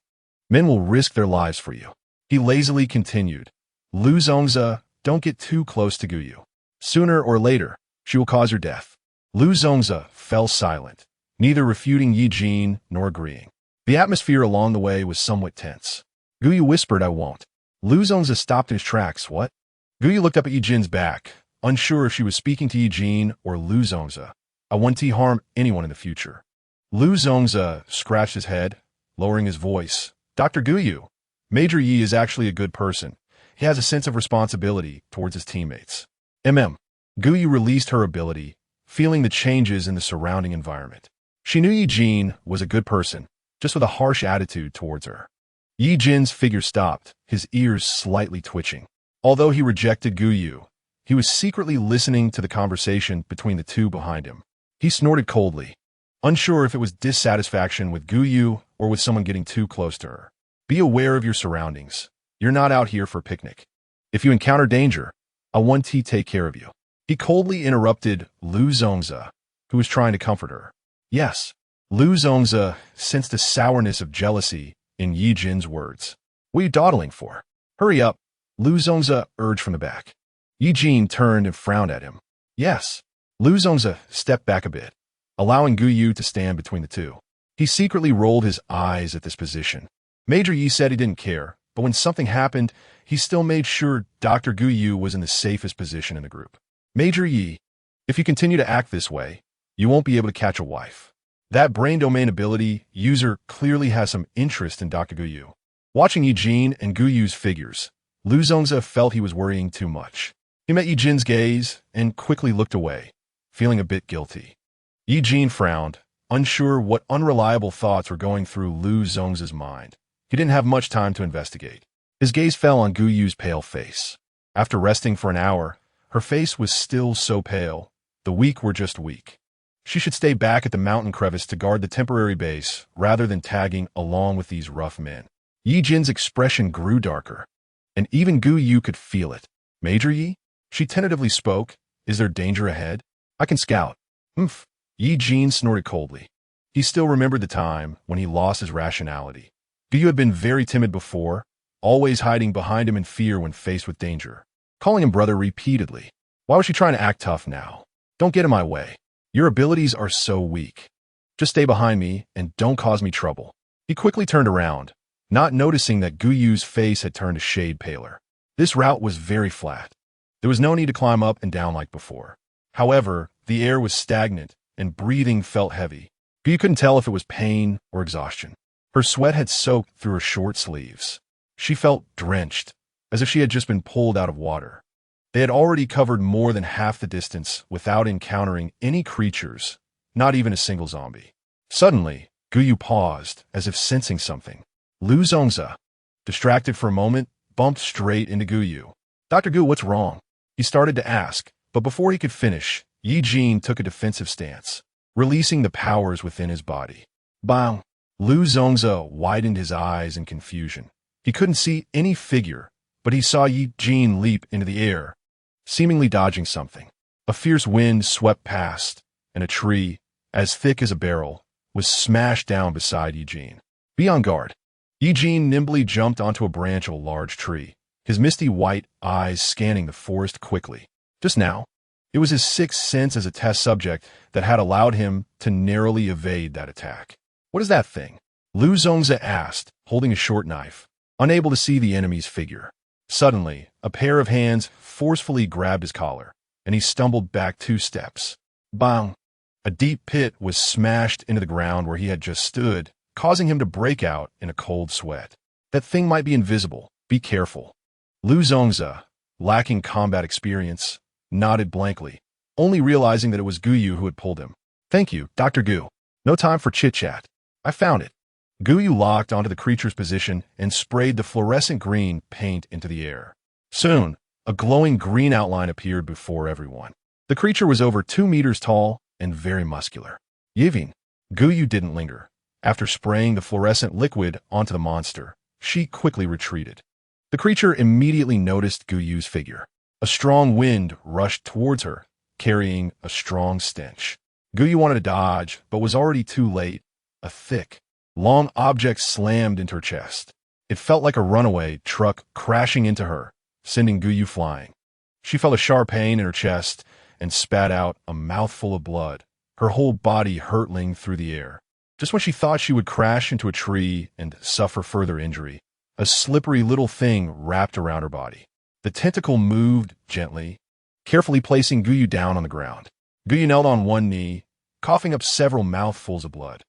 Men will risk their lives for you." He lazily continued, "Lu Zongzi, don't get too close to Gu Yu. Sooner or later, she will cause your death." Lu Zongzi fell silent, neither refuting Ye Jin nor agreeing. The atmosphere along the way was somewhat tense. Gu Yu whispered, "I won't." Lu Zongzi stopped in his tracks. "What?" Gu Yu looked up at Ye Jin's back, unsure if she was speaking to Ye Jin or Lu Zongzi. "I won't harm anyone in the future." Lu Zongzi scratched his head, lowering his voice. "Dr. Gu Yu, Major Yi is actually a good person. He has a sense of responsibility towards his teammates." Gu Yu released her ability, feeling the changes in the surrounding environment. She knew Ye Jin was a good person, just with a harsh attitude towards her. Ye Jin's figure stopped, his ears slightly twitching. Although he rejected Gu Yu, he was secretly listening to the conversation between the 2 behind him. He snorted coldly, unsure if it was dissatisfaction with Gu Yu or with someone getting too close to her. "Be aware of your surroundings. You're not out here for a picnic. If you encounter danger, I'll 1T take care of you." He coldly interrupted Lu Zongzi, who was trying to comfort her. "Yes." Lu Zongzi sensed the sourness of jealousy in Ye Jin's words. "What are you dawdling for? Hurry up," Lu Zongzi urged from the back. Ye Jin turned and frowned at him. "Yes." Lu Zongzi stepped back a bit, allowing Gu Yu to stand between the 2. He secretly rolled his eyes at this position. Major Yi said he didn't care, but when something happened, he still made sure Dr. Gu Yu was in the safest position in the group. "Major Yi, if you continue to act this way, you won't be able to catch a wife." That brain domain ability user clearly has some interest in Dr. Gu Yu. Watching Ye Jin and Gu Yu's figures, Lu Zongzi felt he was worrying too much. He met Ye Jin's gaze and quickly looked away, feeling a bit guilty. Ye Jin frowned, unsure what unreliable thoughts were going through Lu Zong's mind. He didn't have much time to investigate. His gaze fell on Gu Yu's pale face. After resting for an hour, her face was still so pale. The weak were just weak. She should stay back at the mountain crevice to guard the temporary base, rather than tagging along with these rough men. Ye Jin's expression grew darker, and even Gu Yu could feel it. Major Yi? She tentatively spoke. Is there danger ahead? I can scout. Umph. Ye Jin snorted coldly. He still remembered the time when he lost his rationality. Gu Yu had been very timid before, always hiding behind him in fear when faced with danger, calling him brother repeatedly. Why was she trying to act tough now? Don't get in my way. Your abilities are so weak. Just stay behind me and don't cause me trouble. He quickly turned around, not noticing that Gu Yu's face had turned a shade paler. This route was very flat. There was no need to climb up and down like before. However, the air was stagnant and breathing felt heavy. Gu Yu couldn't tell if it was pain or exhaustion. Her sweat had soaked through her short sleeves. She felt drenched, as if she had just been pulled out of water. They had already covered more than half the distance without encountering any creatures, not even a single zombie. Suddenly, Gu Yu paused, as if sensing something. Lu Zongzi, distracted for a moment, bumped straight into Gu Yu. Dr. Gu, what's wrong? He started to ask, but before he could finish, Ye Jin took a defensive stance, releasing the powers within his body. Bang! Lu Zongzi widened his eyes in confusion. He couldn't see any figure, but he saw Ye Jin leap into the air, seemingly dodging something. A fierce wind swept past, and a tree, as thick as a barrel, was smashed down beside Ye Jin. Be on guard. Ye Jin nimbly jumped onto a branch of a large tree, his misty white eyes scanning the forest quickly. Just now, it was his sixth sense as a test subject that had allowed him to narrowly evade that attack. What is that thing? Lu Zongzi asked, holding a short knife, unable to see the enemy's figure. Suddenly, a pair of hands forcefully grabbed his collar, and he stumbled back 2 steps. Bang! A deep pit was smashed into the ground where he had just stood, causing him to break out in a cold sweat. That thing might be invisible. Be careful. Lu Zongzi, lacking combat experience, nodded blankly, only realizing that it was Gu Yu who had pulled him. Thank you, Dr. Gu. No time for chit-chat. I found it. Gu Yu locked onto the creature's position and sprayed the fluorescent green paint into the air. Soon, a glowing green outline appeared before everyone. The creature was over 2 meters tall and very muscular. Ye Jin. Gu Yu didn't linger. After spraying the fluorescent liquid onto the monster, she quickly retreated. The creature immediately noticed Gu Yu's figure. A strong wind rushed towards her, carrying a strong stench. Gu Yu wanted to dodge, but was already too late. A thick, long object slammed into her chest. It felt like a runaway truck crashing into her, sending Gu Yu flying. She felt a sharp pain in her chest and spat out a mouthful of blood, her whole body hurtling through the air. Just when she thought she would crash into a tree and suffer further injury, a slippery little thing wrapped around her body. The tentacle moved gently, carefully placing Gu Yu down on the ground. Gu Yu knelt on one knee, coughing up several mouthfuls of blood.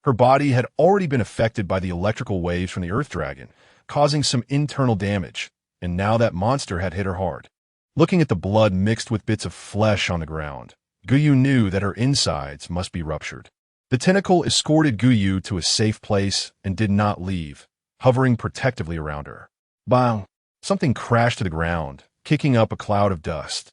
Her body had already been affected by the electrical waves from the Earth Dragon, causing some internal damage, and now that monster had hit her hard. Looking at the blood mixed with bits of flesh on the ground, Gu Yu knew that her insides must be ruptured. The tentacle escorted Gu Yu to a safe place and did not leave, hovering protectively around her. Bang! Something crashed to the ground, kicking up a cloud of dust,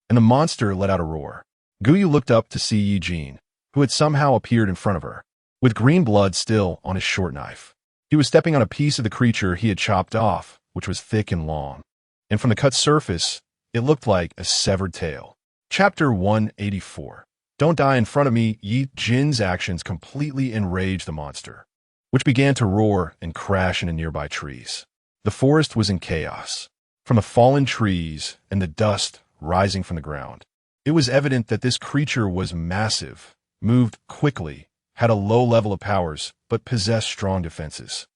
and the monster let out a roar. Gu Yu looked up to see Ye Jin, who had somehow appeared in front of her, with green blood still on his short knife. He was stepping on a piece of the creature he had chopped off, which was thick and long, and from the cut surface, it looked like a severed tail. Chapter 184. Don't die in front of me. Ye Jin's actions completely enraged the monster, which began to roar and crash into nearby trees. The forest was in chaos, from the fallen trees and the dust rising from the ground. It was evident that this creature was massive, moved quickly, had a low level of powers, but possessed strong defenses.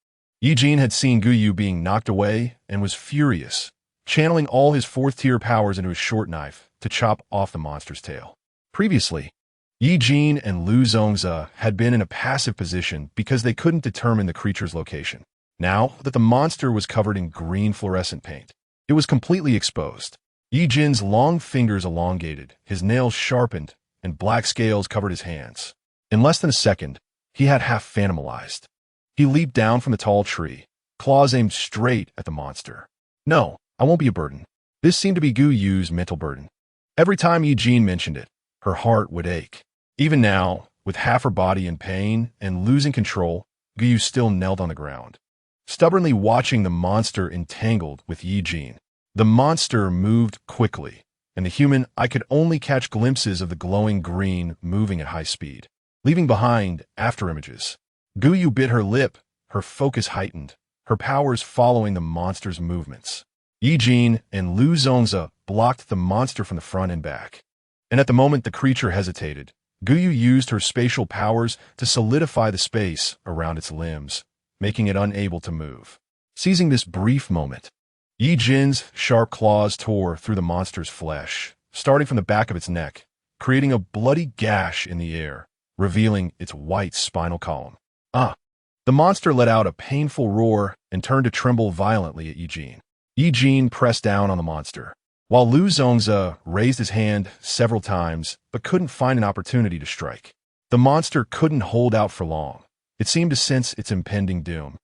Ye Jin had seen Gu Yu being knocked away and was furious, channeling all his 4th-tier powers into his short knife to chop off the monster's tail. Previously, Ye Jin and Lu Zongzi had been in a passive position because they couldn't determine the creature's location. Now that the monster was covered in green fluorescent paint, it was completely exposed. Ye Jin's long fingers elongated, his nails sharpened, and black scales covered his hands. In less than a second, he had half phantomalized. He leaped down from the tall tree, claws aimed straight at the monster. No, I won't be a burden. This seemed to be Gu Yu's mental burden. Every time Ye Jin mentioned it, her heart would ache. Even now, with half her body in pain and losing control, Gu Yu still knelt on the ground, stubbornly watching the monster entangled with Ye Jin. The monster moved quickly, and the human I could only catch glimpses of the glowing green moving at high speed, leaving behind afterimages. Gu Yu bit her lip, her focus heightened, her powers following the monster's movements. Ye Jin and Lu Zongzi blocked the monster from the front and back. And at the moment the creature hesitated, Gu Yu used her spatial powers to solidify the space around its limbs, making it unable to move. Seizing this brief moment, Ye Jin's sharp claws tore through the monster's flesh, starting from the back of its neck, creating a bloody gash in the air, revealing its white spinal column. Ah! The monster let out a painful roar and turned to tremble violently at Ye Jin. Ye Jin pressed down on the monster, while Lu Zongzi raised his hand several times but couldn't find an opportunity to strike. The monster couldn't hold out for long. It seemed to sense its impending doom,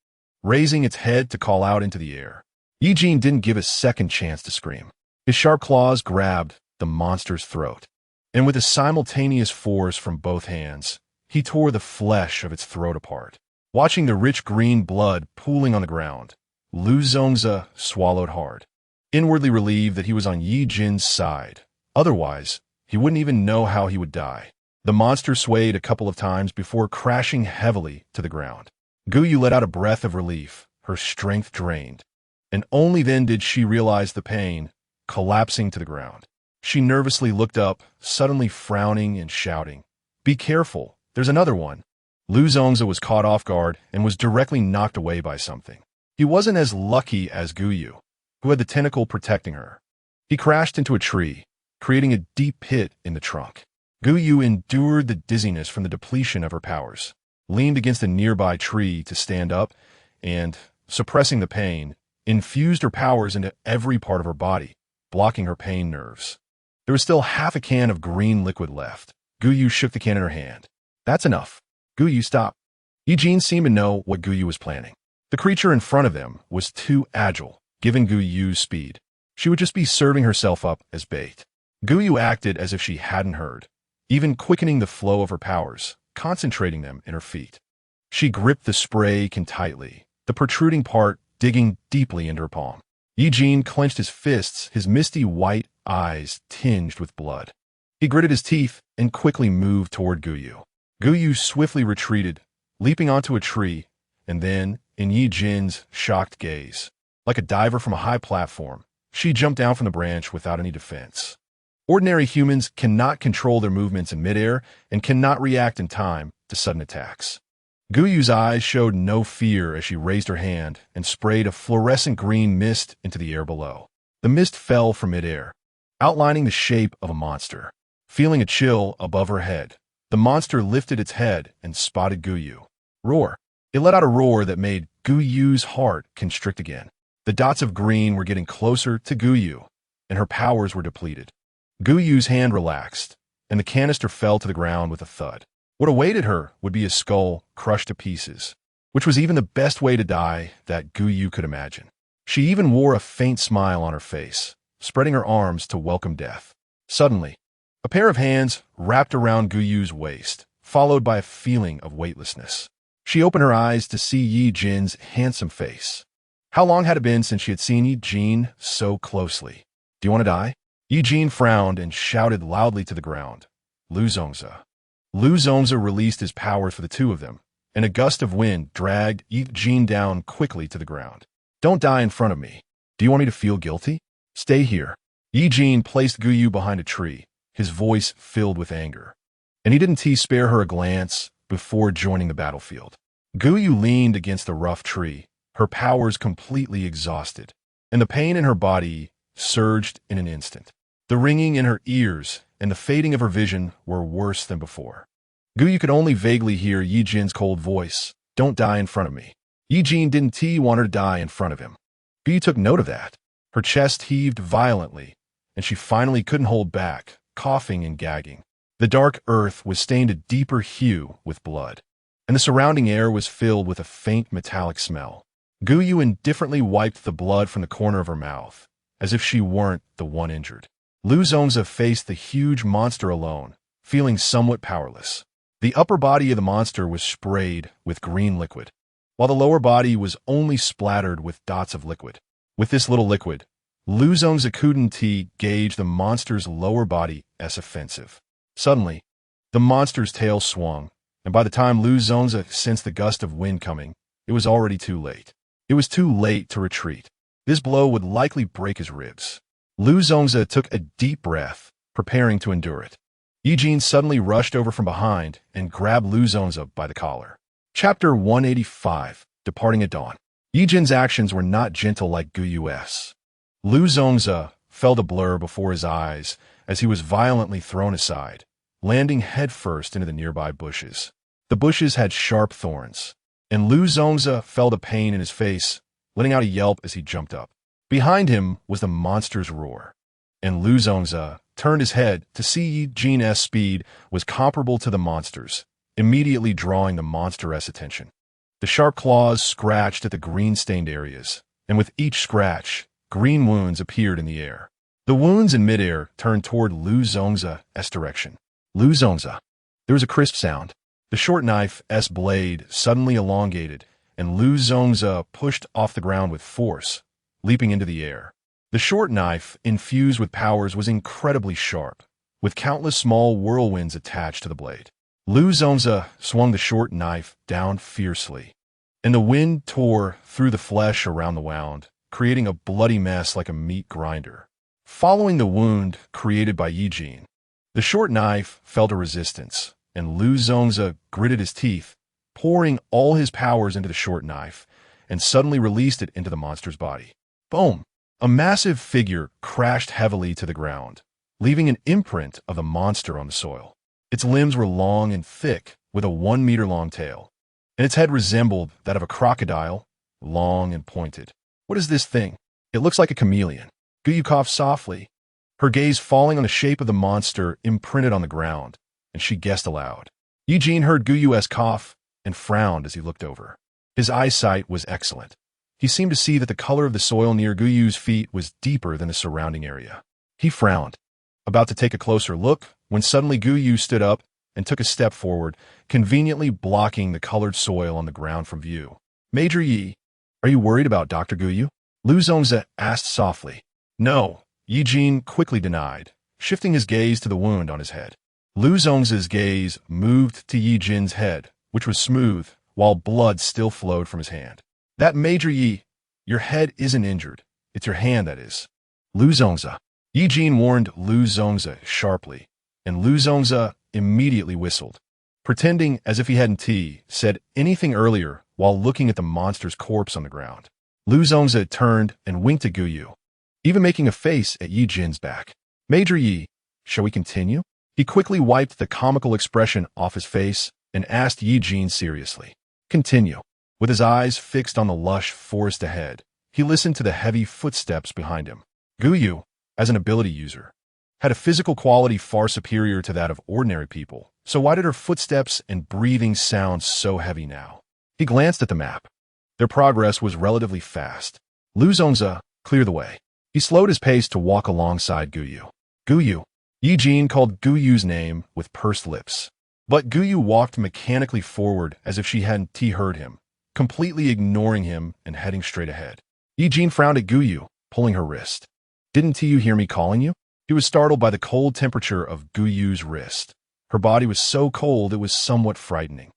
raising its head to call out into the air. Ye Jin didn't give a second chance to scream. His sharp claws grabbed the monster's throat, and with a simultaneous force from both hands, he tore the flesh of its throat apart. Watching the rich green blood pooling on the ground, Lu Zongzi swallowed hard, inwardly relieved that he was on Ye Jin's side. Otherwise, he wouldn't even know how he would die. The monster swayed a couple of times before crashing heavily to the ground. Gu Yu let out a breath of relief, her strength drained, and only then did she realize the pain, collapsing to the ground. She nervously looked up, suddenly frowning and shouting, "Be careful, there's another one." Lu Zongzi was caught off guard and was directly knocked away by something. He wasn't as lucky as Gu Yu, who had the tentacle protecting her. He crashed into a tree, creating a deep pit in the trunk. Gu Yu endured the dizziness from the depletion of her powers, leaned against a nearby tree to stand up, and, suppressing the pain, infused her powers into every part of her body, blocking her pain nerves. There was still half a can of green liquid left. Gu Yu shook the can in her hand. "That's enough. Gu Yu, stop." Ye Jin seemed to know what Gu Yu was planning. The creature in front of them was too agile, given Gu Yu's speed. She would just be serving herself up as bait. Gu Yu acted as if she hadn't heard, even quickening the flow of her powers, concentrating them in her feet. She gripped the spray can tightly, the protruding part digging deeply into her palm. Ye Jin clenched his fists, his misty white eyes tinged with blood. He gritted his teeth and quickly moved toward Gu Yu. Gu Yu swiftly retreated, leaping onto a tree, and then, in Ye Jin's shocked gaze, like a diver from a high platform, she jumped down from the branch without any defense. Ordinary humans cannot control their movements in midair and cannot react in time to sudden attacks. Gu Yu's eyes showed no fear as she raised her hand and sprayed a fluorescent green mist into the air below. The mist fell from midair, outlining the shape of a monster. Feeling a chill above her head, the monster lifted its head and spotted Gu Yu. Roar! It let out a roar that made Gu Yu's heart constrict again. The dots of green were getting closer to Gu Yu, and her powers were depleted. Gu Yu's hand relaxed, and the canister fell to the ground with a thud. What awaited her would be a skull crushed to pieces, which was even the best way to die that Gu Yu could imagine. She even wore a faint smile on her face, spreading her arms to welcome death. Suddenly, a pair of hands wrapped around Gu Yu's waist, followed by a feeling of weightlessness. She opened her eyes to see Ye Jin's handsome face. How long had it been since she had seen Ye Jin so closely? "Do you want to die?" Ye Jin frowned and shouted loudly to the ground, "Lu Zongzi." Lu Zongzi released his powers for the two of them, and a gust of wind dragged Ye Jin down quickly to the ground. "Don't die in front of me. Do you want me to feel guilty? Stay here." Ye Jin placed Gu Yu behind a tree, his voice filled with anger. And he didn't spare her a glance before joining the battlefield. Gu Yu leaned against the rough tree, her powers completely exhausted, and the pain in her body surged in an instant. The ringing in her ears and the fading of her vision were worse than before. Gu Yu could only vaguely hear Ye Jin's cold voice, "Don't die in front of me." Ye Jin didn't want her to die in front of him. Gu Yu took note of that. Her chest heaved violently, and she finally couldn't hold back, coughing and gagging. The dark earth was stained a deeper hue with blood, and the surrounding air was filled with a faint metallic smell. Guyu indifferently wiped the blood from the corner of her mouth, as if she weren't the one injured. Lu Zongzi faced the huge monster alone, feeling somewhat powerless. The upper body of the monster was sprayed with green liquid, while the lower body was only splattered with dots of liquid. With this little liquid, Lu Zongzi couldn't gauge the monster's lower body as offensive. Suddenly, the monster's tail swung, and by the time Lu Zongzi sensed the gust of wind coming, it was already too late. It was too late to retreat. This blow would likely break his ribs. Lu Zongzi took a deep breath, preparing to endure it. Ye Jin suddenly rushed over from behind and grabbed Lu Zongzi by the collar. Chapter 185, Departing at Dawn. Ye Jin's actions were not gentle like Guyu's. Lu Zongzi felt a blur before his eyes as he was violently thrown aside, landing headfirst into the nearby bushes. The bushes had sharp thorns, and Lu Zongzi felt a pain in his face, letting out a yelp as he jumped up. Behind him was the monster's roar, and Lu Zongzi turned his head to see Ye Jin's speed was comparable to the monster's, immediately drawing the monster's attention. The sharp claws scratched at the green-stained areas, and with each scratch, green wounds appeared in the air. The wounds in midair turned toward Lu Zongzi's direction. Lu Zongzi. There was a crisp sound. The short knife's blade suddenly elongated, and Lu Zongzi pushed off the ground with force, leaping into the air. The short knife, infused with powers, was incredibly sharp, with countless small whirlwinds attached to the blade. Lu Zongzi swung the short knife down fiercely, and the wind tore through the flesh around the wound, creating a bloody mess like a meat grinder. Following the wound created by Ye Jin, the short knife felt a resistance, and Lu Zongzi gritted his teeth, pouring all his powers into the short knife, and suddenly released it into the monster's body. Boom! A massive figure crashed heavily to the ground, leaving an imprint of the monster on the soil. Its limbs were long and thick, with a 1-meter-long tail, and its head resembled that of a crocodile, long and pointed. What is this thing? It looks like a chameleon. Guyu coughed softly, her gaze falling on the shape of the monster imprinted on the ground, and she guessed aloud. Ye Jin heard Guyu's cough and frowned as he looked over. His eyesight was excellent. He seemed to see that the color of the soil near Guyu's feet was deeper than the surrounding area. He frowned, about to take a closer look, when suddenly Guyu stood up and took a step forward, conveniently blocking the colored soil on the ground from view. Major Yi, are you worried about Dr. Guyu? Lu Zongzi asked softly. No, Ye Jin quickly denied, shifting his gaze to the wound on his head. Lu Zongzi's gaze moved to Ye Jin's head, which was smooth, while blood still flowed from his hand. That Major Yi, your head isn't injured. It's your hand, that is. Lu Zongzi. Ye Jin warned Lu Zongzi sharply, and Lu Zongzi immediately whistled, pretending as if he hadn't said anything earlier while looking at the monster's corpse on the ground. Lu Zongzi turned and winked at Guyu, even making a face at Ye Jin's back. Major Yi, shall we continue? He quickly wiped the comical expression off his face and asked Ye Jin seriously. Continue. With his eyes fixed on the lush forest ahead, he listened to the heavy footsteps behind him. Guyu, as an ability user, had a physical quality far superior to that of ordinary people, so why did her footsteps and breathing sound so heavy now? He glanced at the map. Their progress was relatively fast. Lu Zongzi, clear the way. He slowed his pace to walk alongside Guyu. Guyu. Ye Jin called Guyu's name with pursed lips. But Guyu walked mechanically forward as if she hadn't heard him, completely ignoring him and heading straight ahead. Ye Jin frowned at Guyu, pulling her wrist. Didn't you hear me calling you? He was startled by the cold temperature of Guyu's wrist. Her body was so cold it was somewhat frightening.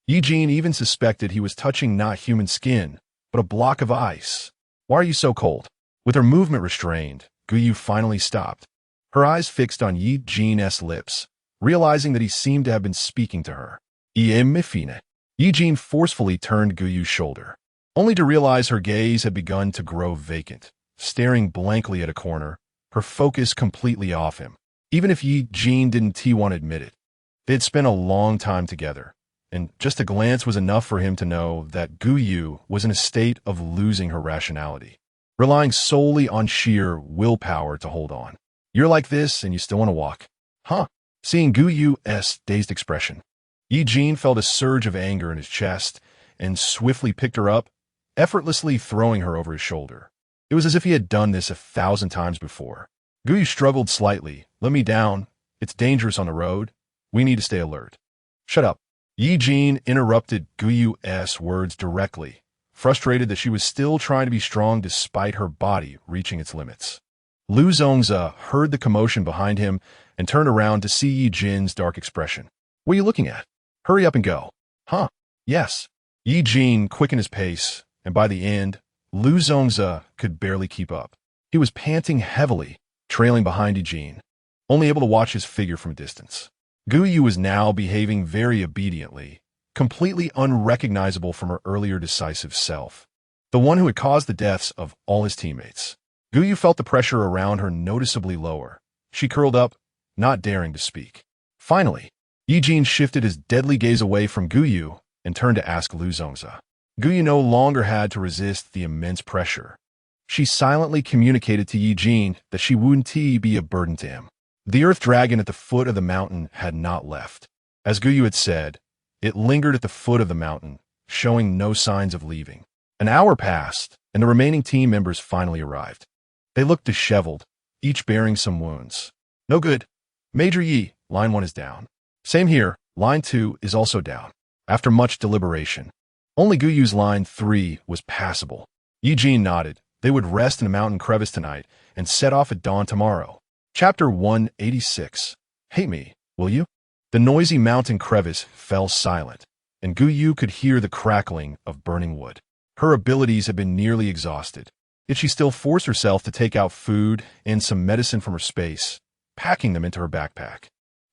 Ye Jin even suspected he was touching not human skin, but a block of ice. Why are you so cold? With her movement restrained, Guyu finally stopped, her eyes fixed on Ye Jin's lips, realizing that he seemed to have been speaking to her. Ye Jin forcefully turned Guyu's shoulder, only to realize her gaze had begun to grow vacant, staring blankly at a corner, her focus completely off him. Even if Ye Jin didn't want to admit it, they had spent a long time together, and just a glance was enough for him to know that Guyu was in a state of losing her rationality, relying solely on sheer willpower to hold on. You're like this and you still want to walk? Huh? Seeing Gu Yu's dazed expression, Ye Jin felt a surge of anger in his chest and swiftly picked her up, effortlessly throwing her over his shoulder. It was as if he had done this 1,000 times before. Gu Yu struggled slightly. Let me down. It's dangerous on the road. We need to stay alert. Shut up. Ye Jin interrupted Gu Yu's words directly, frustrated that she was still trying to be strong despite her body reaching its limits. Lu Zongzi heard the commotion behind him and turned around to see Ye Jin's dark expression. What are you looking at? Hurry up and go. Huh? Yes. Ye Jin quickened his pace, and by the end, Lu Zongzi could barely keep up. He was panting heavily, trailing behind Ye Jin, only able to watch his figure from a distance. Gu Yu was now behaving very obediently, completely unrecognizable from her earlier decisive self, the one who had caused the deaths of all his teammates. Gu Yu felt the pressure around her noticeably lower. She curled up, not daring to speak. Finally, Ye Jin shifted his deadly gaze away from Gu Yu and turned to ask Lu Zongzi. Gu Yu no longer had to resist the immense pressure. She silently communicated to Ye Jin that she wouldn't be a burden to him. The earth dragon at the foot of the mountain had not left. As Gu Yu had said, it lingered at the foot of the mountain, showing no signs of leaving. An hour passed, and the remaining team members finally arrived. They looked disheveled, each bearing some wounds. No good. Major Yi, line 1 is down. Same here, line 2 is also down. After much deliberation, only Gu Yu's line 3 was passable. Ye Jin nodded. They would rest in a mountain crevice tonight and set off at dawn tomorrow. Chapter 186. Hate me, will you? The noisy mountain crevice fell silent, and Gu Yu could hear the crackling of burning wood. Her abilities had been nearly exhausted, yet she still forced herself to take out food and some medicine from her space, packing them into her backpack.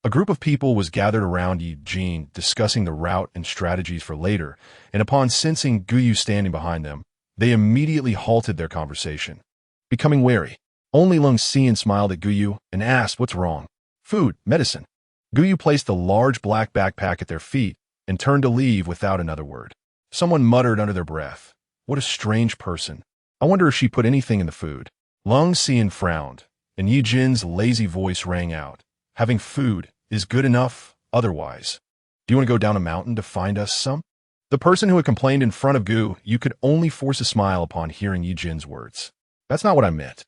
A group of people was gathered around Ye Jin, discussing the route and strategies for later, and upon sensing Gu Yu standing behind them, they immediately halted their conversation. Becoming wary, only Lung Xian smiled at Gu Yu and asked what's wrong. Food, medicine. Gu Yu placed a large black backpack at their feet and turned to leave without another word. Someone muttered under their breath, "What a strange person. I wonder if she put anything in the food." Lung Xian frowned, and Ye Jin's lazy voice rang out. "Having food is good enough otherwise. Do you want to go down a mountain to find us some?" The person who had complained in front of Gu Yu could only force a smile upon hearing Ye Jin's words. "That's not what I meant."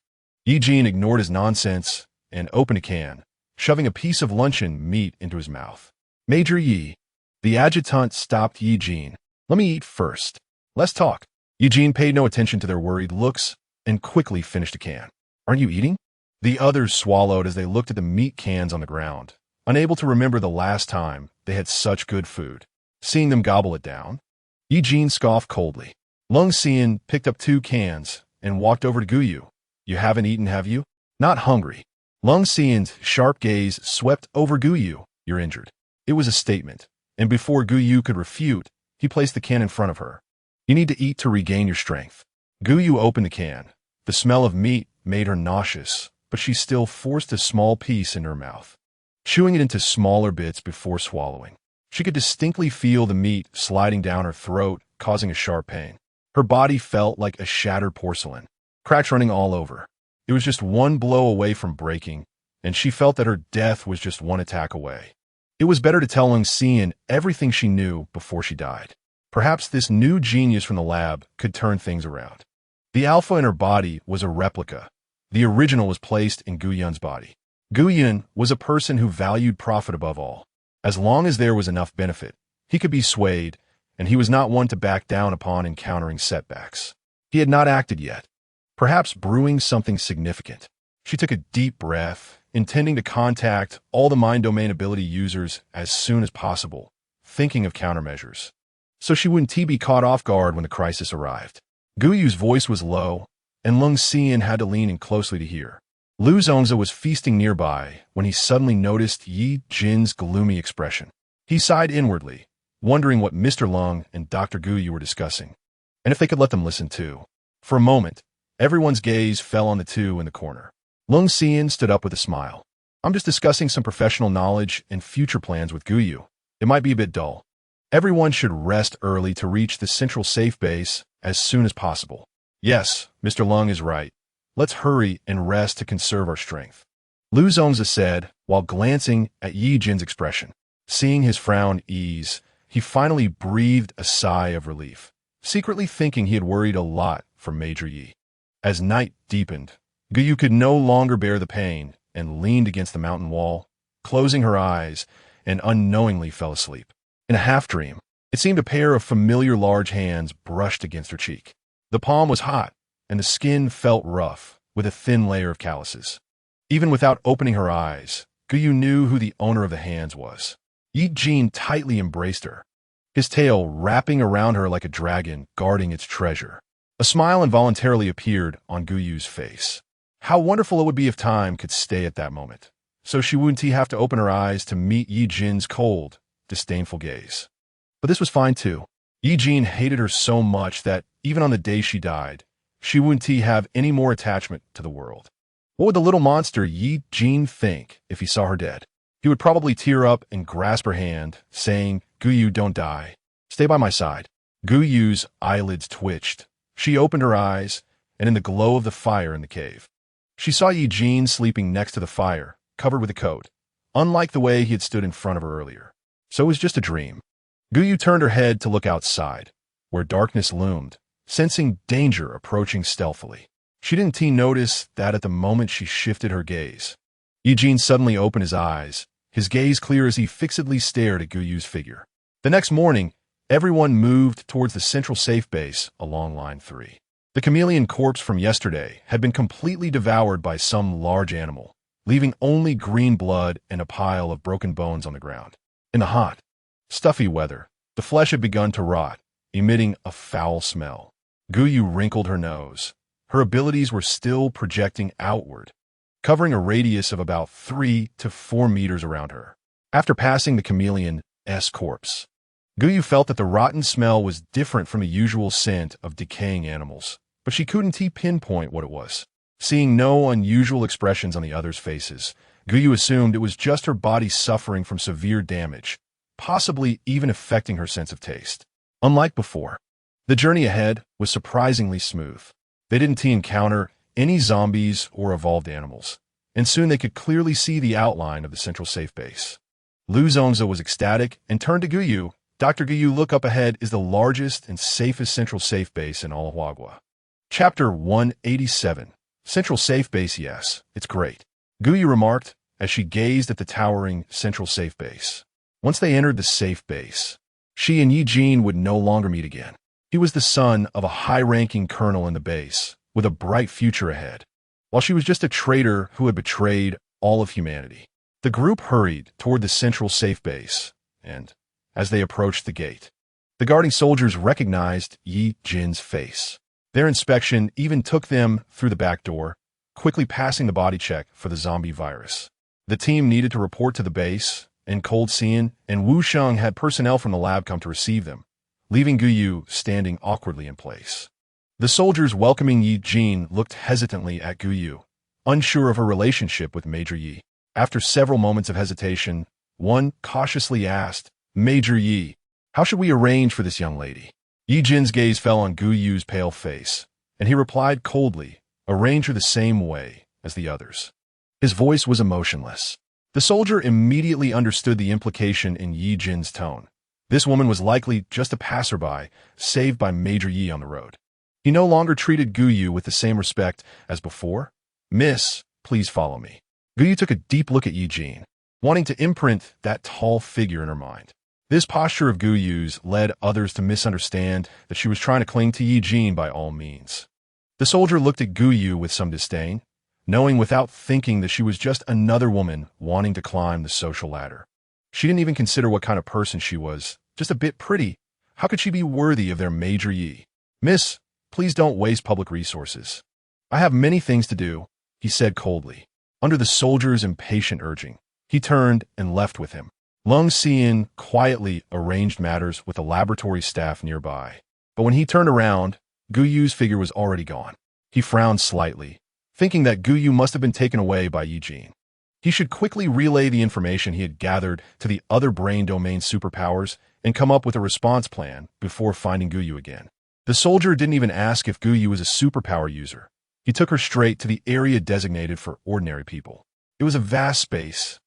Ye Jin ignored his nonsense and opened a can, shoving a piece of luncheon meat into his mouth. "Major Yi." The adjutant stopped Ye Jin. "Let me eat first. Let's talk." Ye Jin paid no attention to their worried looks and quickly finished a can. "Aren't you eating?" The others swallowed as they looked at the meat cans on the ground, unable to remember the last time they had such good food. Seeing them gobble it down, Ye Jin scoffed coldly. Lung Xian picked up 2 cans and walked over to Gu Yu. "You haven't eaten, have you?" "Not hungry." Lung Xian's sharp gaze swept over Gu Yu. "You're injured." It was a statement, and before Gu Yu could refute, he placed the can in front of her. "You need to eat to regain your strength." Gu Yu opened the can. The smell of meat made her nauseous, but she still forced a small piece in her mouth, chewing it into smaller bits before swallowing. She could distinctly feel the meat sliding down her throat, causing a sharp pain. Her body felt like a shattered porcelain, cracks running all over. It was just one blow away from breaking, and she felt that her death was just one attack away. It was better to tell Lung Xian everything she knew before she died. Perhaps this new genius from the lab could turn things around. The alpha in her body was a replica. The original was placed in Gu Yun's body. Gu Yun was a person who valued profit above all. As long as there was enough benefit, he could be swayed, and he was not one to back down upon encountering setbacks. He had not acted yet, perhaps brewing something significant. She took a deep breath, intending to contact all the mind domain ability users as soon as possible, thinking of countermeasures, so she wouldn't be caught off guard when the crisis arrived. Gu Yu's voice was low, and Lung Xian had to lean in closely to hear. Lu Zongzi was feasting nearby when he suddenly noticed Ye Jin's gloomy expression. He sighed inwardly, wondering what Mr. Lung and Dr. Gu Yu were discussing, and if they could let them listen too. For a moment, everyone's gaze fell on the two in the corner. Lung Xian stood up with a smile. "I'm just discussing some professional knowledge and future plans with Gu Yu. It might be a bit dull. Everyone should rest early to reach the central safe base as soon as possible." "Yes, Mr. Lung is right. Let's hurry and rest to conserve our strength." Lu Zongzi said, while glancing at Ye Jin's expression. Seeing his frown ease, he finally breathed a sigh of relief, secretly thinking he had worried a lot for Major Yi. As night deepened, Guyu could no longer bear the pain and leaned against the mountain wall, closing her eyes, and unknowingly fell asleep. In a half-dream, it seemed a pair of familiar large hands brushed against her cheek. The palm was hot, and the skin felt rough, with a thin layer of calluses. Even without opening her eyes, Guyu knew who the owner of the hands was. Ye Jin tightly embraced her, his tail wrapping around her like a dragon guarding its treasure. A smile involuntarily appeared on Guyu's face. How wonderful it would be if time could stay at that moment, so she wouldn't have to open her eyes to meet Ye Jin's cold, disdainful gaze. But this was fine too. Ye Jin hated her so much that, even on the day she died, she wouldn't have any more attachment to the world. What would the little monster Ye Jin think if he saw her dead? He would probably tear up and grasp her hand, saying, "Guyu, don't die. Stay by my side." Guyu's eyelids twitched. She opened her eyes, and in the glow of the fire in the cave, she saw Ye Jin sleeping next to the fire, covered with a coat, unlike the way he had stood in front of her earlier. So it was just a dream. Guyu turned her head to look outside, where darkness loomed, sensing danger approaching stealthily. She didn't notice that at the moment she shifted her gaze. Ye Jin suddenly opened his eyes, his gaze clear as he fixedly stared at Guyu's figure. The next morning, everyone moved towards the central safe base along Line 3. The chameleon corpse from yesterday had been completely devoured by some large animal, leaving only green blood and a pile of broken bones on the ground. In the hot, stuffy weather, the flesh had begun to rot, emitting a foul smell. Guyu wrinkled her nose. Her abilities were still projecting outward, covering a radius of about 3 to 4 meters around her. After passing the chameleon's corpse, Guyu felt that the rotten smell was different from the usual scent of decaying animals, but she couldn't pinpoint what it was. Seeing no unusual expressions on the others' faces, Guyu assumed it was just her body suffering from severe damage, possibly even affecting her sense of taste. Unlike before, the journey ahead was surprisingly smooth. They didn't encounter any zombies or evolved animals, and soon they could clearly see the outline of the central safe base. Lu Zongzi was ecstatic and turned to Guyu. "Dr. Guyu, look up ahead is the largest and safest central safe base in all of Huagua." Chapter 187. Central safe base, yes, it's great, Guyu remarked as she gazed at the towering central safe base. Once they entered the safe base, she and Ye Jin would no longer meet again. He was the son of a high-ranking colonel in the base, with a bright future ahead, while she was just a traitor who had betrayed all of humanity. The group hurried toward the central safe base, and, as they approached the gate, the guarding soldiers recognized Ye Jin's face. Their inspection even took them through the back door, quickly passing the body check for the zombie virus. The team needed to report to the base, and Cold Xian and Wu Sheng had personnel from the lab come to receive them, leaving Guyu standing awkwardly in place. The soldiers welcoming Ye Jin looked hesitantly at Guyu, unsure of her relationship with Major Yi. After several moments of hesitation, one cautiously asked, "Major Yi, how should we arrange for this young lady?" Ye Jin's gaze fell on Guyu's pale face, and he replied coldly, "Arrange her the same way as the others." His voice was emotionless. The soldier immediately understood the implication in Ye Jin's tone. This woman was likely just a passerby, saved by Major Yi on the road. He no longer treated Guyu with the same respect as before. "Miss, please follow me." Guyu took a deep look at Ye Jin, wanting to imprint that tall figure in her mind. This posture of Guyu's led others to misunderstand that she was trying to cling to Ye Jin by all means. The soldier looked at Guyu with some disdain, knowing without thinking that she was just another woman wanting to climb the social ladder. She didn't even consider what kind of person she was, just a bit pretty. How could she be worthy of their Major Yi? "Miss, please don't waste public resources. I have many things to do," he said coldly. Under the soldier's impatient urging, he turned and left with him. Lung Xian quietly arranged matters with the laboratory staff nearby. But when he turned around, Guyu's figure was already gone. He frowned slightly, thinking that Guyu must have been taken away by Ye Jin. He should quickly relay the information he had gathered to the other brain domain superpowers and come up with a response plan before finding Guyu again. The soldier didn't even ask if Guyu was a superpower user. He took her straight to the area designated for ordinary people. It was a vast space,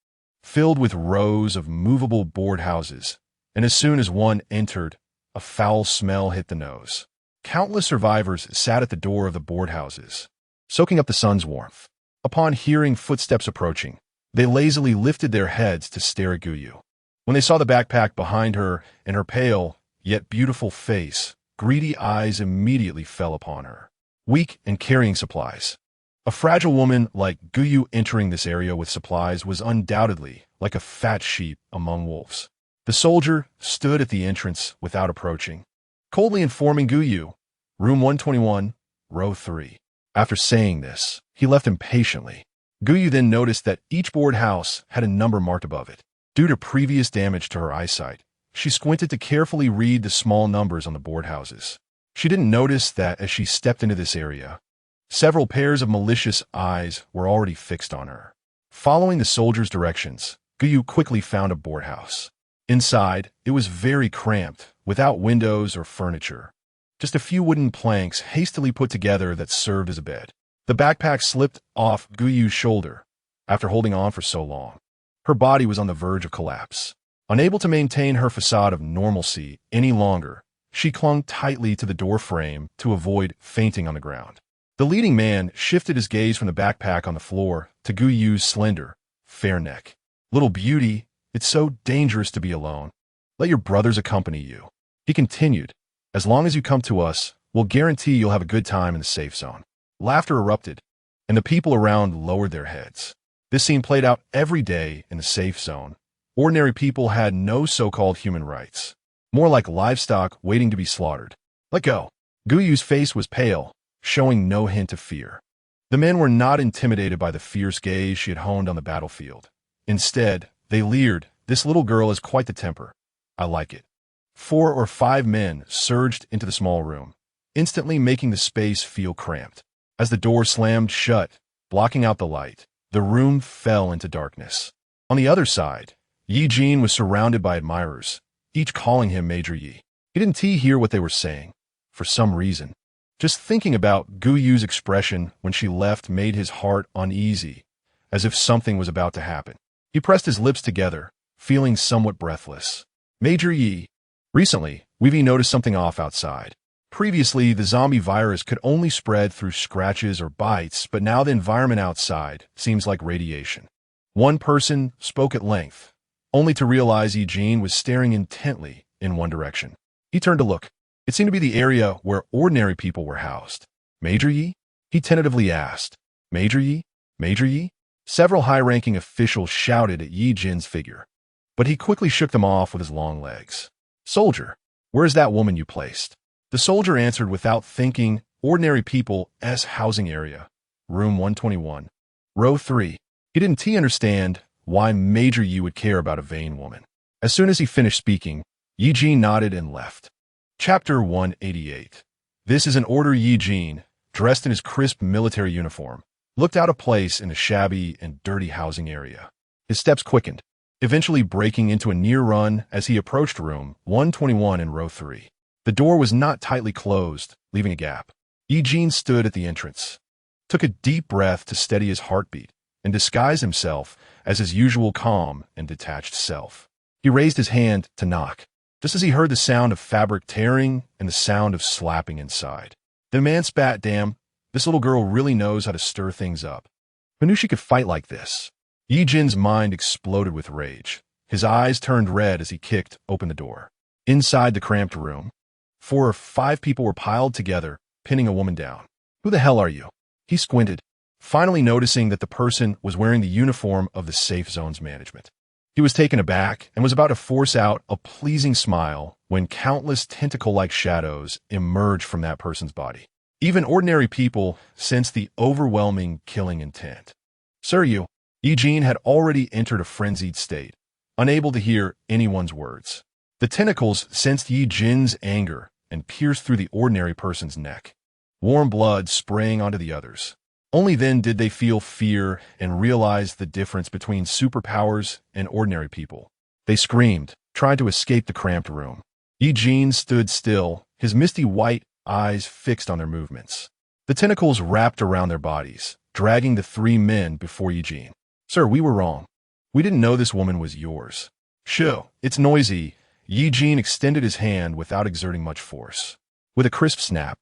filled with rows of movable board houses, and as soon as one entered, a foul smell hit the nose. Countless survivors sat at the door of the board houses, soaking up the sun's warmth. Upon hearing footsteps approaching, they lazily lifted their heads to stare at Guyu. When they saw the backpack behind her and her pale, yet beautiful face, greedy eyes immediately fell upon her. Weak and carrying supplies. A fragile woman like Guyu entering this area with supplies was undoubtedly like a fat sheep among wolves. The soldier stood at the entrance without approaching, coldly informing Guyu, "Room 121, row 3. After saying this, he left impatiently. Guyu then noticed that each board house had a number marked above it. Due to previous damage to her eyesight, she squinted to carefully read the small numbers on the board houses. She didn't notice that as she stepped into this area, several pairs of malicious eyes were already fixed on her. Following the soldier's directions, Guyu quickly found a board house. Inside, it was very cramped, without windows or furniture. Just a few wooden planks hastily put together that served as a bed. The backpack slipped off Guyu's shoulder after holding on for so long. Her body was on the verge of collapse. Unable to maintain her facade of normalcy any longer, she clung tightly to the door frame to avoid fainting on the ground. The leading man shifted his gaze from the backpack on the floor to Guyu's slender, fair neck. "Little beauty, it's so dangerous to be alone. Let your brothers accompany you." He continued, "As long as you come to us, we'll guarantee you'll have a good time in the safe zone." Laughter erupted, and the people around lowered their heads. This scene played out every day in the safe zone. Ordinary people had no so-called human rights, more like livestock waiting to be slaughtered. "Let go." Guyu's face was pale, showing no hint of fear. The men were not intimidated by the fierce gaze she had honed on the battlefield. Instead, they leered, "This little girl has quite the temper. I like it." 4 or 5 men surged into the small room, instantly making the space feel cramped. As the door slammed shut, blocking out the light, the room fell into darkness. On the other side, Ye Jin was surrounded by admirers, each calling him Major Yi. He didn't hear what they were saying, for some reason. Just thinking about Guyu's expression when she left made his heart uneasy, as if something was about to happen. He pressed his lips together, feeling somewhat breathless. "Major Yi, recently, we've noticed something off outside. Previously, the zombie virus could only spread through scratches or bites, but now the environment outside seems like radiation." One person spoke at length, only to realize Ye Jin was staring intently in one direction. He turned to look. It seemed to be the area where ordinary people were housed. "Major Yi?" he tentatively asked. "Major Yi? Major Yi?" Several high-ranking officials shouted at Ye Jin's figure, but he quickly shook them off with his long legs. "Soldier, where is that woman you placed?" The soldier answered without thinking, "Ordinary people's housing area, room 121, row 3. He didn't understand why Major Yi would care about a vain woman. As soon as he finished speaking, Ye Jin nodded and left. Chapter 188. This is an order. Ye Jin, dressed in his crisp military uniform, looked out of place in the shabby and dirty housing area. His steps quickened, eventually breaking into a near run as he approached room 121 in row 3. The door was not tightly closed, leaving a gap. Ye Jin stood at the entrance, took a deep breath to steady his heartbeat, and disguise himself as his usual calm and detached self. He raised his hand to knock, just as he heard the sound of fabric tearing and the sound of slapping inside. The man spat, "Damn, this little girl really knows how to stir things up. Who knew she could fight like this?" Ye Jin's mind exploded with rage. His eyes turned red as he kicked open the door. Inside the cramped room, 4 or 5 people were piled together, pinning a woman down. "Who the hell are you?" He squinted, finally noticing that the person was wearing the uniform of the safe zone's management. He was taken aback and was about to force out a pleasing smile when countless tentacle-like shadows emerged from that person's body. Even ordinary people sensed the overwhelming killing intent. "Sir, you." Ye Jin had already entered a frenzied state, unable to hear anyone's words. The tentacles sensed Ye Jin's anger and pierced through the ordinary person's neck, warm blood spraying onto the others. Only then did they feel fear and realize the difference between superpowers and ordinary people. They screamed, trying to escape the cramped room. Ye Jin stood still, his misty white eyes fixed on their movements. The tentacles wrapped around their bodies, dragging the 3 men before Ye Jin. Sir, we were wrong. We didn't know this woman was yours. Shoo, it's noisy. Ye Jin extended his hand without exerting much force. With a crisp snap,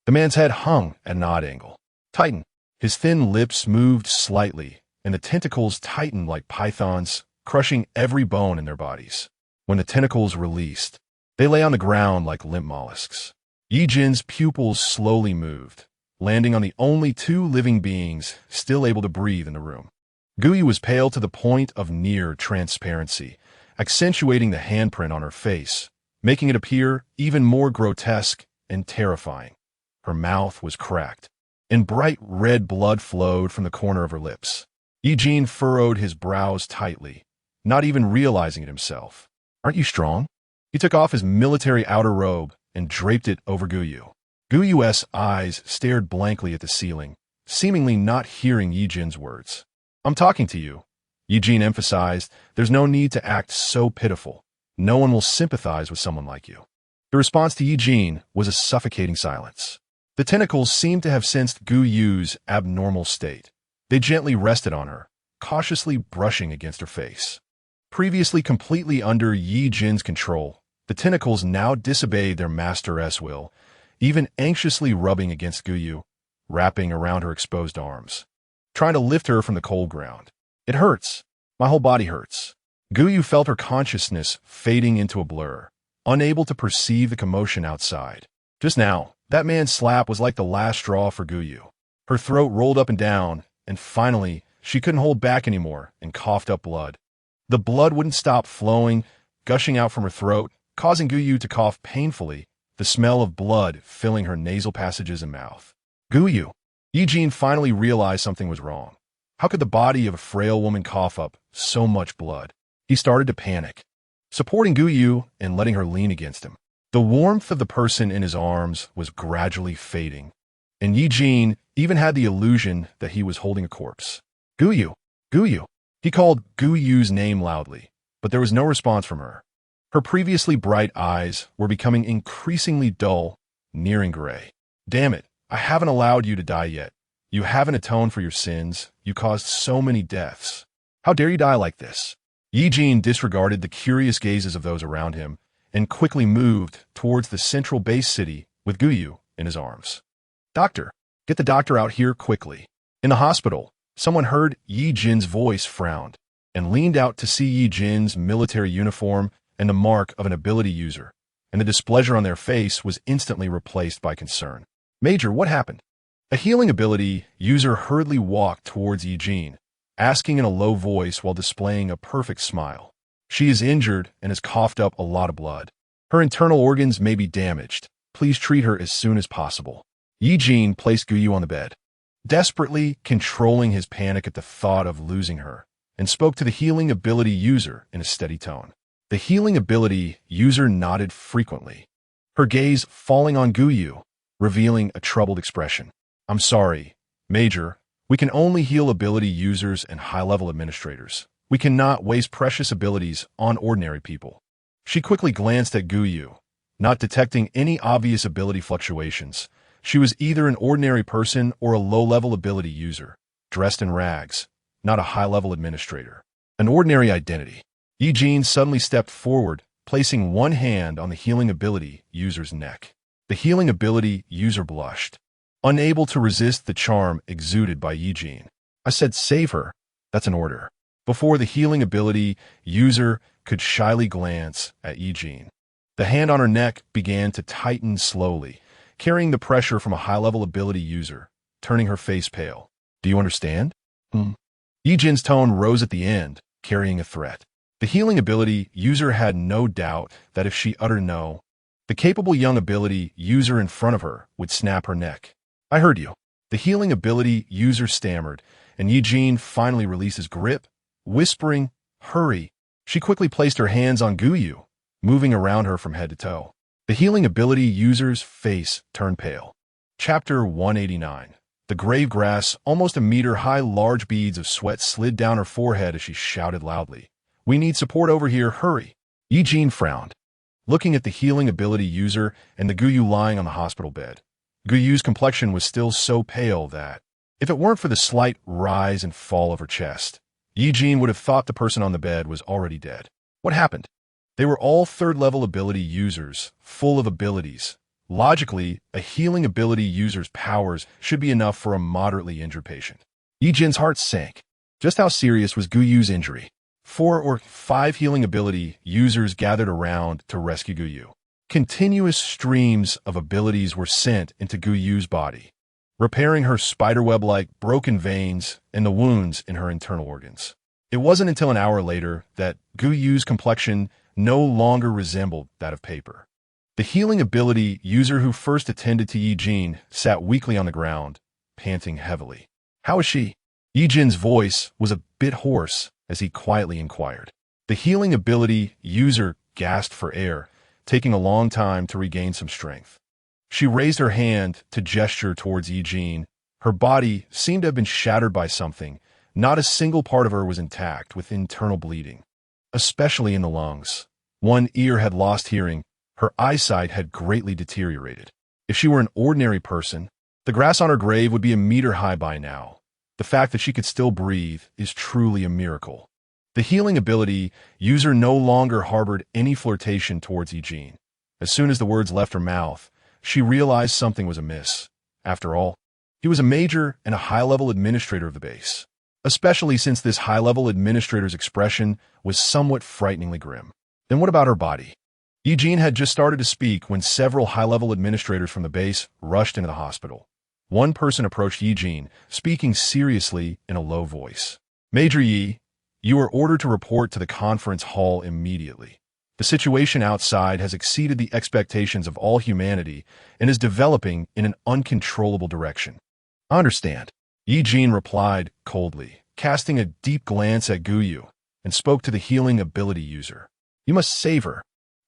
the man's head hung at an odd angle. Tighten. His thin lips moved slightly, and the tentacles tightened like pythons, crushing every bone in their bodies. When the tentacles released, they lay on the ground like limp mollusks. Ye Jin's pupils slowly moved, landing on the only two living beings still able to breathe in the room. Guyu was pale to the point of near transparency, accentuating the handprint on her face, making it appear even more grotesque and terrifying. Her mouth was cracked, and bright red blood flowed from the corner of her lips. Ye Jin furrowed his brows tightly, not even realizing it himself. Aren't you strong? He took off his military outer robe and draped it over Guyu. Guyu's eyes stared blankly at the ceiling, seemingly not hearing Ye Jin's words. I'm talking to you. Ye Jin emphasized, there's no need to act so pitiful. No one will sympathize with someone like you. The response to Ye Jin was a suffocating silence. The tentacles seemed to have sensed Guyu's abnormal state. They gently rested on her, cautiously brushing against her face. Previously completely under Ye Jin's control, the tentacles now disobeyed their master's will, even anxiously rubbing against Guyu, wrapping around her exposed arms, trying to lift her from the cold ground. It hurts. My whole body hurts. Guyu felt her consciousness fading into a blur, unable to perceive the commotion outside. Just now, that man's slap was like the last straw for Guyu. Her throat rolled up and down, and finally, she couldn't hold back anymore and coughed up blood. The blood wouldn't stop flowing, gushing out from her throat, causing Guyu to cough painfully, the smell of blood filling her nasal passages and mouth. Guyu! Ye Jin finally realized something was wrong. How could the body of a frail woman cough up so much blood? He started to panic, supporting Guyu and letting her lean against him. The warmth of the person in his arms was gradually fading, and Ye Jin even had the illusion that he was holding a corpse. Guyu! Guyu! He called Guyu's name loudly, but there was no response from her. Her previously bright eyes were becoming increasingly dull, nearing gray. Damn it, I haven't allowed you to die yet. You haven't atoned for your sins. You caused so many deaths. How dare you die like this? Ye Jin disregarded the curious gazes of those around him and quickly moved towards the central base city with Guyu in his arms. Doctor, get the doctor out here quickly. In the hospital, someone heard Ye Jin's voice frowned and leaned out to see Ye Jin's military uniform and the mark of an ability user, and the displeasure on their face was instantly replaced by concern. Major, what happened? A healing ability user hurriedly walked towards Ye Jin, asking in a low voice while displaying a perfect smile. She is injured and has coughed up a lot of blood. Her internal organs may be damaged. Please treat her as soon as possible. Ye Jin placed Guyu on the bed, desperately controlling his panic at the thought of losing her, and spoke to the healing ability user in a steady tone. The healing ability user nodded frequently, her gaze falling on Guyu, revealing a troubled expression. I'm sorry, Major. We can only heal ability users and high-level administrators. We cannot waste precious abilities on ordinary people. She quickly glanced at Guyu, not detecting any obvious ability fluctuations. She was either an ordinary person or a low-level ability user, dressed in rags, not a high-level administrator. An ordinary identity. Ye Jin suddenly stepped forward, placing one hand on the healing ability user's neck. The healing ability user blushed, unable to resist the charm exuded by Ye Jin. I said save her. That's an order. Before the healing ability user could shyly glance at Ye Jin, the hand on her neck began to tighten slowly, carrying the pressure from a high-level ability user, turning her face pale. Do you understand? Ye Jin's tone rose at the end, carrying a threat. The healing ability user had no doubt that if she uttered no, the capable young ability user in front of her would snap her neck. I heard you. The healing ability user stammered, and Ye Jin finally released his grip, whispering, hurry. She quickly placed her hands on Guyu, moving around her from head to toe. The healing ability user's face turned pale. Chapter 189. The grave grass, almost a meter high, large beads of sweat slid down her forehead as she shouted loudly. We need support over here, hurry. Ye Jin frowned, looking at the healing ability user and the Guyu lying on the hospital bed. Guyu's complexion was still so pale that, if it weren't for the slight rise and fall of her chest, Ye Jin would have thought the person on the bed was already dead. What happened? They were all third-level ability users, full of abilities. Logically, a healing ability user's powers should be enough for a moderately injured patient. Ye Jin's heart sank. Just how serious was Gu Yu's injury? 4 or 5 healing ability users gathered around to rescue Gu Yu. Continuous streams of abilities were sent into Gu Yu's body, repairing her spiderweb-like broken veins and the wounds in her internal organs. It wasn't until an hour later that Gu Yu's complexion no longer resembled that of paper. The healing ability user who first attended to Ye Jin sat weakly on the ground, panting heavily. How is she? Ye Jin's voice was a bit hoarse as he quietly inquired. The healing ability user gasped for air, taking a long time to regain some strength. She raised her hand to gesture towards Ye Jin. Her body seemed to have been shattered by something. Not a single part of her was intact, with internal bleeding, especially in the lungs. One ear had lost hearing. Her eyesight had greatly deteriorated. If she were an ordinary person, the grass on her grave would be a meter high by now. The fact that she could still breathe is truly a miracle. The healing ability user no longer harbored any flirtation towards Ye Jin. As soon as the words left her mouth, she realized something was amiss. After all, he was a major and a high-level administrator of the base, especially since this high-level administrator's expression was somewhat frighteningly grim. Then what about her body? Ye Jin had just started to speak when several high-level administrators from the base rushed into the hospital. One person approached Ye Jin, speaking seriously in a low voice. Major Yi, you are ordered to report to the conference hall immediately. The situation outside has exceeded the expectations of all humanity and is developing in an uncontrollable direction. I understand. Ye Jin replied coldly, casting a deep glance at Gu Yu, and spoke to the healing ability user. You must save her.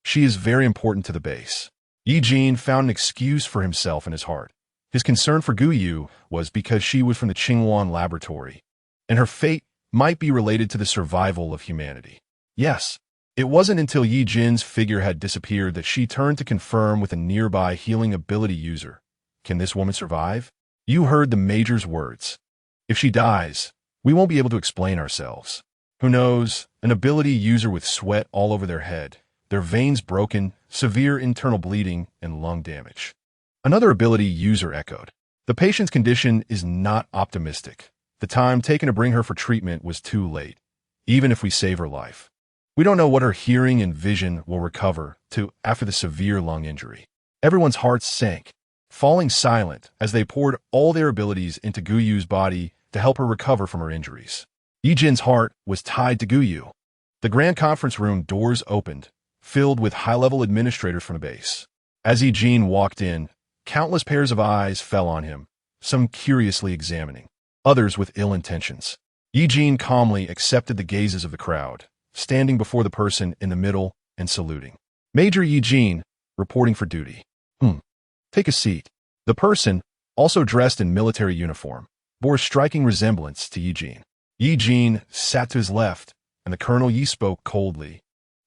She is very important to the base. Ye Jin found an excuse for himself in his heart. His concern for Gu Yu was because she was from the Qingwan laboratory, and her fate might be related to the survival of humanity. Yes, it wasn't until Ye Jin's figure had disappeared that she turned to confirm with a nearby healing ability user. Can this woman survive? You heard the Major's words. If she dies, we won't be able to explain ourselves. Who knows, an ability user with sweat all over their head, their veins broken, severe internal bleeding, and lung damage. Another ability user echoed. The patient's condition is not optimistic. The time taken to bring her for treatment was too late, even if we save her life. We don't know what her hearing and vision will recover to after the severe lung injury. Everyone's hearts sank, falling silent as they poured all their abilities into Gu Yu's body to help her recover from her injuries. Ye Jin's heart was tied to Gu Yu. The grand conference room doors opened, filled with high-level administrators from the base. As Ye Jin walked in, countless pairs of eyes fell on him, some curiously examining, others with ill intentions. Ye Jin calmly accepted the gazes of the crowd, standing before the person in the middle and saluting. Major Ye Jin, reporting for duty. Take a seat. The person, also dressed in military uniform, bore a striking resemblance to Ye Jin. Ye Jin sat to his left, and the Colonel Yi spoke coldly.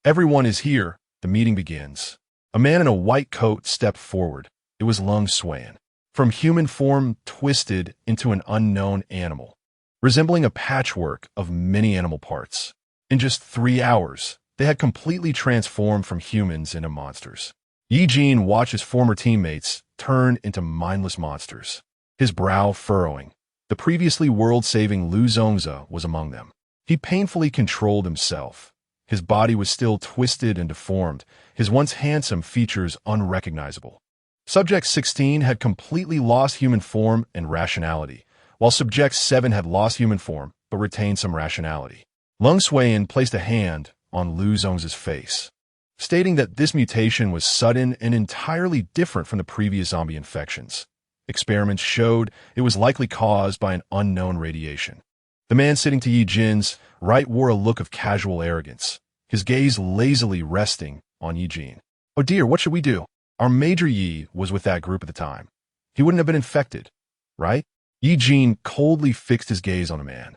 Everyone is here. The meeting begins. A man in a white coat stepped forward. It was Lung Xuan, from human form twisted into an unknown animal, resembling a patchwork of many animal parts. In just 3 hours, they had completely transformed from humans into monsters. Ye Jin watched his former teammates turn into mindless monsters, his brow furrowing. The previously world-saving Lu Zongzi was among them. He painfully controlled himself. His body was still twisted and deformed, his once handsome features unrecognizable. Subject 16 had completely lost human form and rationality, while Subject 7 had lost human form but retained some rationality. Lung Xuan placed a hand on Lu Zongzi's face, stating that this mutation was sudden and entirely different from the previous zombie infections. Experiments showed it was likely caused by an unknown radiation. The man sitting to Ye Jin's right wore a look of casual arrogance, his gaze lazily resting on Ye Jin. Oh dear, what should we do? Our Major Yi was with that group at the time. He wouldn't have been infected, right? Ye Jin coldly fixed his gaze on the man,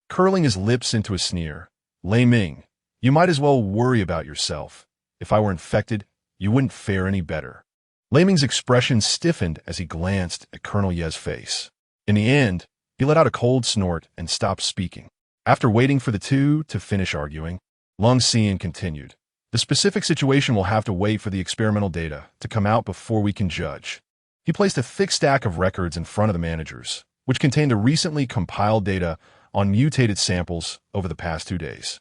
curling his lips into a sneer. Lei Ming, you might as well worry about yourself. If I were infected, you wouldn't fare any better. Lei Ming's expression stiffened as he glanced at Colonel Ye's face. In the end, he let out a cold snort and stopped speaking. After waiting for the two to finish arguing, Lung Xian continued. The specific situation will have to wait for the experimental data to come out before we can judge. He placed a thick stack of records in front of the managers, which contained the recently compiled data on mutated samples over the past 2 days.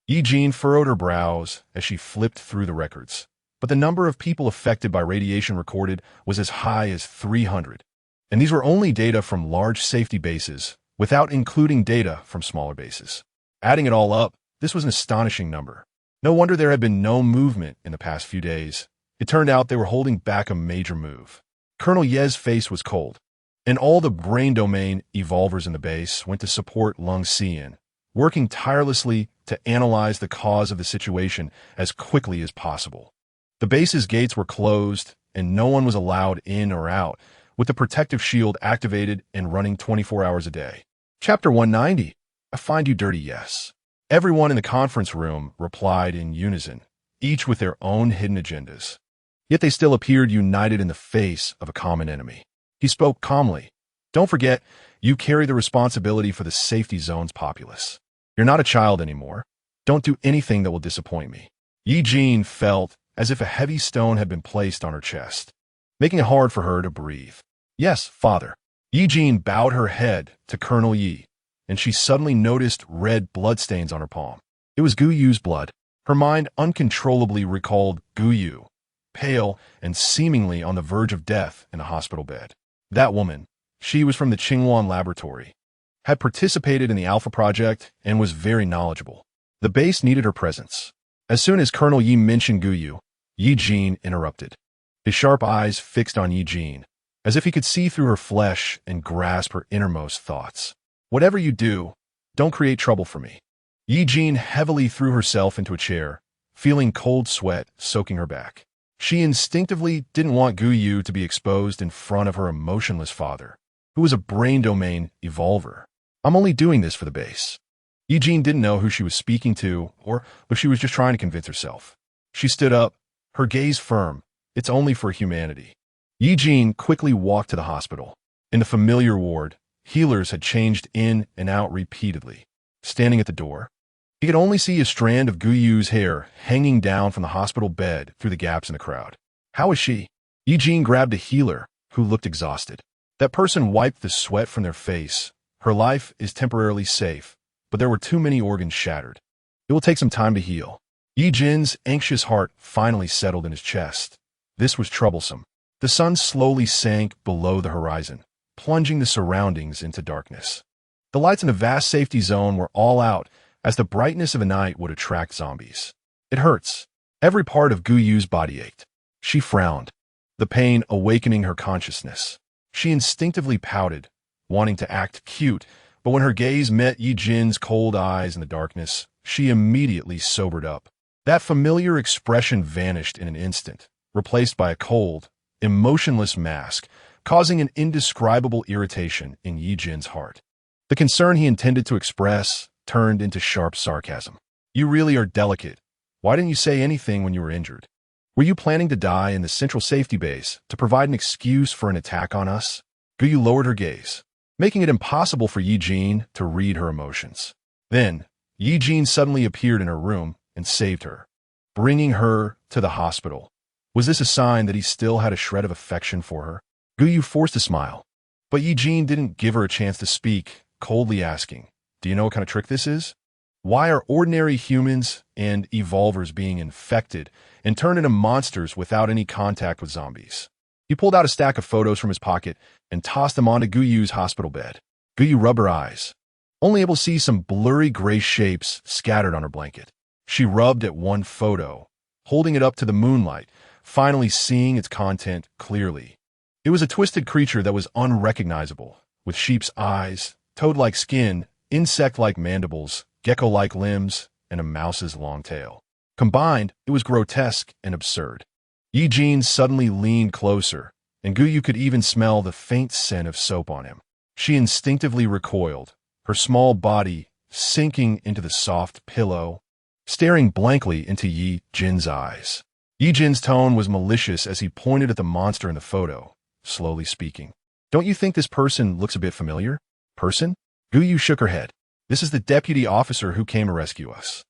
Ye Jin furrowed her brows as she flipped through the records, but the number of people affected by radiation recorded was as high as 300. And these were only data from large safety bases, without including data from smaller bases. Adding it all up, this was an astonishing number. No wonder there had been no movement in the past few days. It turned out they were holding back a major move. Colonel Ye's face was cold, and all the brain domain evolvers in the base went to support Lung Xian, working tirelessly to analyze the cause of the situation as quickly as possible. The base's gates were closed, and no one was allowed in or out, with the protective shield activated and running 24 hours a day. Chapter 190. I find you dirty, yes. Everyone in the conference room replied in unison, each with their own hidden agendas. Yet they still appeared united in the face of a common enemy. He spoke calmly. Don't forget, you carry the responsibility for the safety zone's populace. You're not a child anymore. Don't do anything that will disappoint me. Ye Jin felt as if a heavy stone had been placed on her chest, making it hard for her to breathe. Yes, father. Ye Jin bowed her head to Colonel Yi, and she suddenly noticed red bloodstains on her palm. It was Gu Yu's blood. Her mind uncontrollably recalled Gu Yu, pale and seemingly on the verge of death in a hospital bed. That woman, she was from the Qingwan laboratory, had participated in the Alpha Project and was very knowledgeable. The base needed her presence. As soon as Colonel Yi mentioned Gu Yu, Ye Jin interrupted, his sharp eyes fixed on Ye Jin, as if he could see through her flesh and grasp her innermost thoughts. Whatever you do, don't create trouble for me. Ye Jin heavily threw herself into a chair, feeling cold sweat soaking her back. She instinctively didn't want Gu Yu to be exposed in front of her emotionless father, who was a brain domain evolver. I'm only doing this for the base. Ye Jin didn't know who she was speaking to, or if she was just trying to convince herself. She stood up, her gaze firm. It's only for humanity. Ye Jin quickly walked to the hospital. In the familiar ward, healers had changed in and out repeatedly. Standing at the door, he could only see a strand of Gu Yu's hair hanging down from the hospital bed through the gaps in the crowd. How is she? Ye Jin grabbed a healer who looked exhausted. That person wiped the sweat from their face. Her life is temporarily safe, but there were too many organs shattered. It will take some time to heal. Ye Jin's anxious heart finally settled in his chest. This was troublesome. The sun slowly sank below the horizon, plunging the surroundings into darkness. The lights in the vast safety zone were all out, as the brightness of the night would attract zombies. It hurts. Every part of Gu Yu's body ached. She frowned, the pain awakening her consciousness. She instinctively pouted, wanting to act cute, but when her gaze met Ye Jin's cold eyes in the darkness, she immediately sobered up. That familiar expression vanished in an instant, replaced by a cold, emotionless mask, causing an indescribable irritation in Ye Jin's heart. The concern he intended to express turned into sharp sarcasm. You really are delicate. Why didn't you say anything when you were injured? Were you planning to die in the central safety base to provide an excuse for an attack on us? Gu Yu lowered her gaze, making it impossible for Ye Jin to read her emotions. Then, Ye Jin suddenly appeared in her room and saved her, bringing her to the hospital. Was this a sign that he still had a shred of affection for her? Gu Yu forced a smile, but Ye Jin didn't give her a chance to speak, coldly asking, do you know what kind of trick this is? Why are ordinary humans and evolvers being infected and turned into monsters without any contact with zombies? He pulled out a stack of photos from his pocket and tossed them onto Gu Yu's hospital bed. Gu Yu rubbed her eyes, only able to see some blurry gray shapes scattered on her blanket. She rubbed at one photo, holding it up to the moonlight, finally seeing its content clearly. It was a twisted creature that was unrecognizable, with sheep's eyes, toad-like skin, insect-like mandibles, gecko-like limbs, and a mouse's long tail. Combined, it was grotesque and absurd. Ye Jin suddenly leaned closer, and Gu Yu could even smell the faint scent of soap on him. She instinctively recoiled, her small body sinking into the soft pillow, staring blankly into Ye Jin's eyes. Ye Jin's tone was malicious as he pointed at the monster in the photo, slowly speaking. Don't you think this person looks a bit familiar? Person? Gu Yu shook her head. This is the deputy officer who came to rescue us.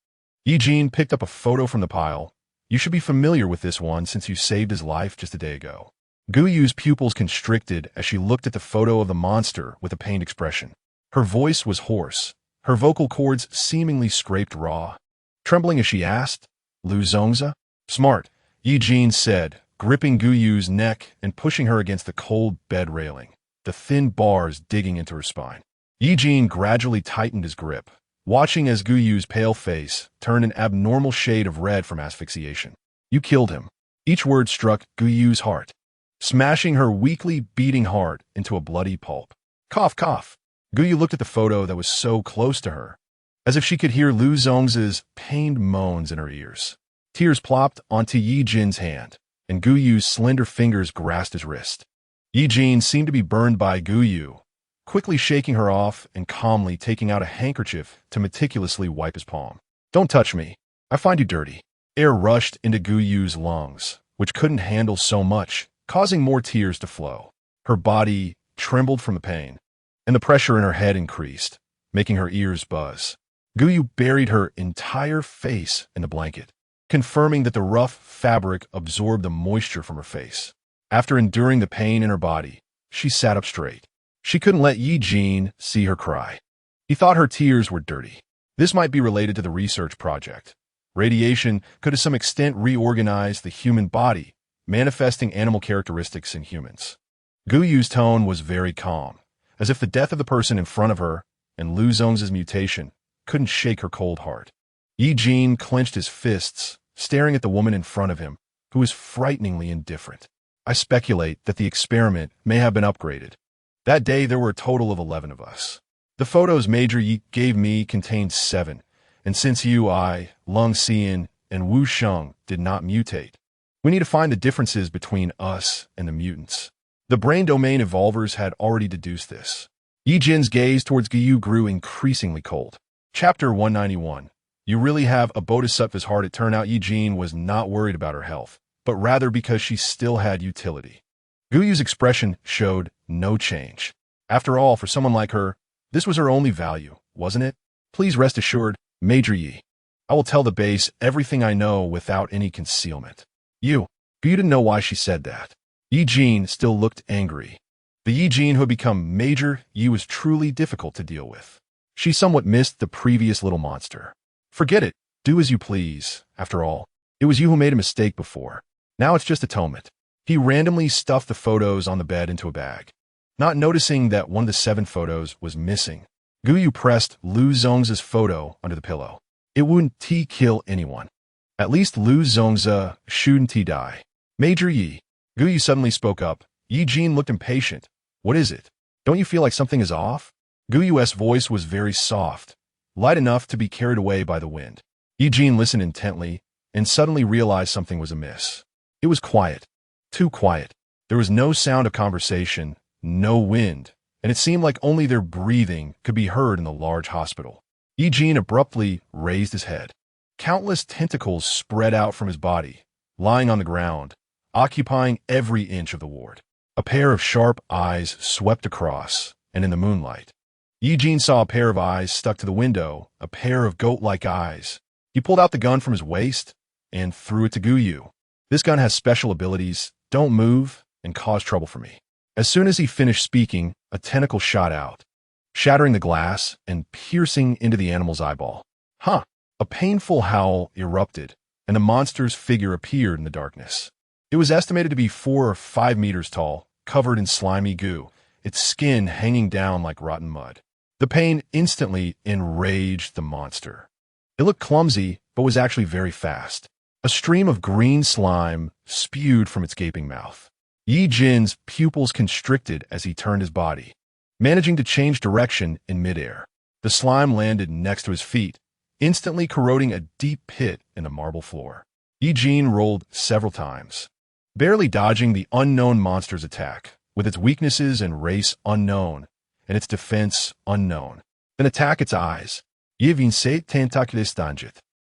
Ye Jin picked up a photo from the pile. You should be familiar with this one since you saved his life just a day ago. Gu Yu's pupils constricted as she looked at the photo of the monster with a pained expression. Her voice was hoarse, her vocal cords seemingly scraped raw. Trembling as she asked, Lu Zongzi? Smart, Ye Jin said, gripping Gu Yu's neck and pushing her against the cold bed railing, the thin bars digging into her spine. Ye Jin gradually tightened his grip, watching as Gu Yu's pale face turned an abnormal shade of red from asphyxiation. You killed him. Each word struck Gu Yu's heart, smashing her weakly beating heart into a bloody pulp. Cough, cough. Gu Yu looked at the photo that was so close to her, as if she could hear Lu Zongzi's pained moans in her ears. Tears plopped onto Ye Jin's hand, and Gu Yu's slender fingers grasped his wrist. Ye Jin seemed to be burned by Gu Yu, quickly shaking her off and calmly taking out a handkerchief to meticulously wipe his palm. Don't touch me. I find you dirty. Air rushed into Gu Yu's lungs, which couldn't handle so much, causing more tears to flow. Her body trembled from the pain, and the pressure in her head increased, making her ears buzz. Gu Yu buried her entire face in the blanket, confirming that the rough fabric absorbed the moisture from her face. After enduring the pain in her body, she sat up straight. She couldn't let Ye Jin see her cry. He thought her tears were dirty. This might be related to the research project. Radiation could to some extent reorganize the human body, manifesting animal characteristics in humans. Gu Yu's tone was very calm, as if the death of the person in front of her and Lu Zongzi's mutation couldn't shake her cold heart. Ye Jin clenched his fists, staring at the woman in front of him, who was frighteningly indifferent. I speculate that the experiment may have been upgraded. That day there were a total of 11 of us. The photos Major Yi gave me contained 7, and since Yu I, Lung Xian, and Wu Sheng did not mutate, we need to find the differences between us and the mutants. The brain domain evolvers had already deduced this. Ye Jin's gaze towards Gu Yu grew increasingly cold. Chapter 191. You really have a bodhisattva's heart. It turned out Ye Jin was not worried about her health, but rather because she still had utility. Gu Yu's expression showed no change. After all, for someone like her, this was her only value, wasn't it? Please rest assured, Major Yi. I will tell the base everything I know without any concealment. Gu Yu didn't know why she said that. Ye Jin still looked angry. The Ye Jin who had become Major Yi was truly difficult to deal with. She somewhat missed the previous little monster. Forget it. Do as you please. After all, it was you who made a mistake before. Now it's just atonement. He randomly stuffed the photos on the bed into a bag. Not noticing that one of the 7 photos was missing, Gu Yu pressed Lu Zongzi's photo under the pillow. It wouldn't kill anyone. At least Lu Zongzi shouldn't die. Major Yi. Gu Yu suddenly spoke up. Ye Jin looked impatient. What is it? Don't you feel like something is off? Gu Yu's voice was very soft, light enough to be carried away by the wind. Ye Jin listened intently and suddenly realized something was amiss. It was quiet. Too quiet. There was no sound of conversation, no wind, and it seemed like only their breathing could be heard in the large hospital. Ye Jin abruptly raised his head. Countless tentacles spread out from his body, lying on the ground, occupying every inch of the ward. A pair of sharp eyes swept across, and in the moonlight, Ye Jin saw a pair of eyes stuck to the window, a pair of goat-like eyes. He pulled out the gun from his waist and threw it to Gu Yu. This gun has special abilities. Don't move and cause trouble for me. As soon as he finished speaking, a tentacle shot out, shattering the glass and piercing into the animal's eyeball. Huh! A painful howl erupted, and the monster's figure appeared in the darkness. It was estimated to be 4 or 5 meters tall, covered in slimy goo, its skin hanging down like rotten mud. The pain instantly enraged the monster. It looked clumsy, but was actually very fast. A stream of green slime spewed from its gaping mouth. Ye Jin's pupils constricted as he turned his body, managing to change direction in midair. The slime landed next to his feet, instantly corroding a deep pit in the marble floor. Ye Jin rolled several times, barely dodging the unknown monster's attack, with its weaknesses and race unknown, and its defense unknown. Then attack its eyes. Ye Jin tentacules.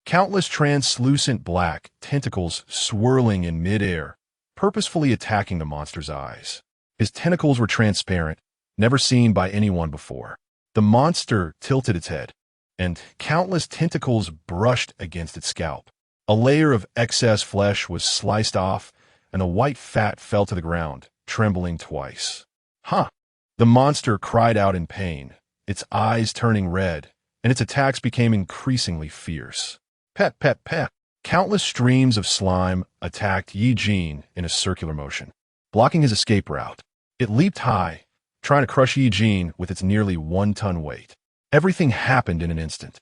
Countless translucent black tentacles swirling in midair, purposefully attacking the monster's eyes. His tentacles were transparent, never seen by anyone before. The monster tilted its head, and countless tentacles brushed against its scalp. A layer of excess flesh was sliced off, and the white fat fell to the ground, trembling twice. Huh! The monster cried out in pain, its eyes turning red, and its attacks became increasingly fierce. Pet, pet, pet. Countless streams of slime attacked Ye Jin in a circular motion, blocking his escape route. It leaped high, trying to crush Ye Jin with its nearly 1-ton weight. Everything happened in an instant.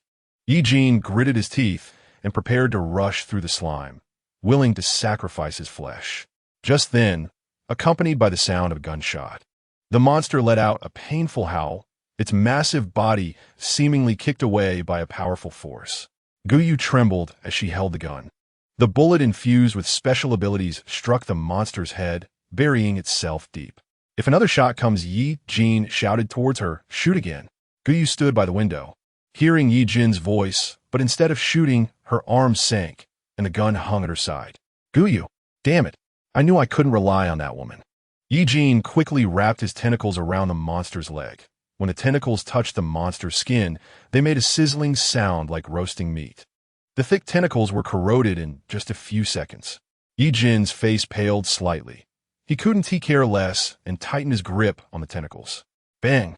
Ye Jin gritted his teeth and prepared to rush through the slime, willing to sacrifice his flesh. Just then, accompanied by the sound of a gunshot, the monster let out a painful howl, its massive body seemingly kicked away by a powerful force. Guyu trembled as she held the gun. The bullet infused with special abilities struck the monster's head, burying itself deep. If another shot comes, Ye Jin shouted towards her, "Shoot again." Guyu stood by the window, hearing Ye Jin's voice, but instead of shooting, her arm sank, and the gun hung at her side. Guyu, damn it, I knew I couldn't rely on that woman. Ye Jin quickly wrapped his tentacles around the monster's leg. When the tentacles touched the monster's skin, they made a sizzling sound like roasting meat. The thick tentacles were corroded in just a few seconds. Ye Jin's face paled slightly. He couldn't care less and tightened his grip on the tentacles. Bang!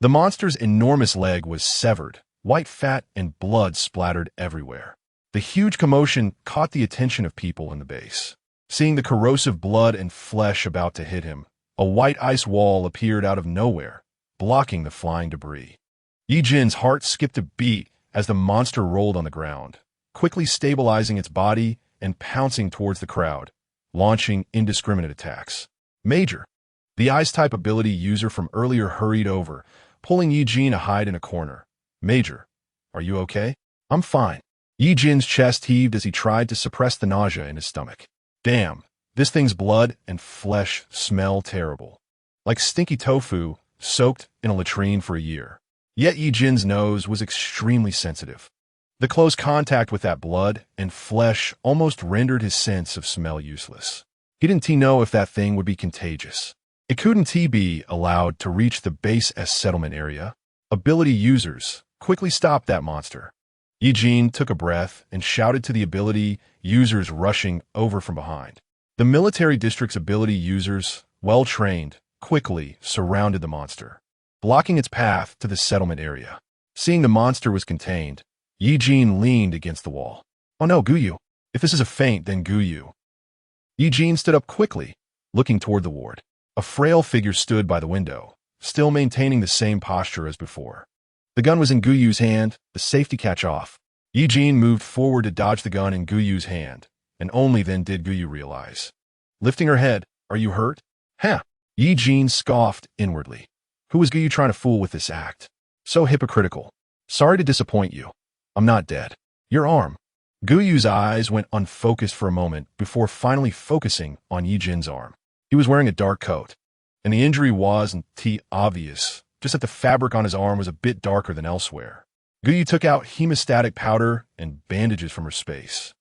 The monster's enormous leg was severed. White fat and blood splattered everywhere. The huge commotion caught the attention of people in the base. Seeing the corrosive blood and flesh about to hit him, a white ice wall appeared out of nowhere, blocking the flying debris. Ye Jin's heart skipped a beat as the monster rolled on the ground, quickly stabilizing its body and pouncing towards the crowd, launching indiscriminate attacks. Major! The ice-type ability user from earlier hurried over, pulling Ye Jin to hide in a corner. Major, are you okay? I'm fine. Ye Jin's chest heaved as he tried to suppress the nausea in his stomach. Damn, this thing's blood and flesh smell terrible. Like stinky tofu, soaked in a latrine for a year. Yet Ye Jin's nose was extremely sensitive. The close contact with that blood and flesh almost rendered his sense of smell useless. He didn't know if that thing would be contagious. It couldn't be allowed to reach the base S settlement area. Ability users, quickly stop that monster. Ye Jin took a breath and shouted to the ability users rushing over from behind. The military district's ability users, well-trained, quickly surrounded the monster, blocking its path to the settlement area. Seeing the monster was contained, Ye Jin leaned against the wall. Oh no, Guyu. If this is a feint, then Guyu. Ye Jin stood up quickly, looking toward the ward. A frail figure stood by the window, still maintaining the same posture as before. The gun was in Guyu's hand, the safety catch off. Ye Jin moved forward to dodge the gun in Guyu's hand, and only then did Guyu realize. Lifting her head, "Are you hurt?" "Huh." Ye Jin scoffed inwardly. Who was Guyu trying to fool with this act? So hypocritical. "Sorry to disappoint you. I'm not dead." "Your arm." Guyu's eyes went unfocused for a moment before finally focusing on Ye Jin's arm. He was wearing a dark coat, and the injury wasn't obvious, just that the fabric on his arm was a bit darker than elsewhere. Guyu took out hemostatic powder and bandages from her space.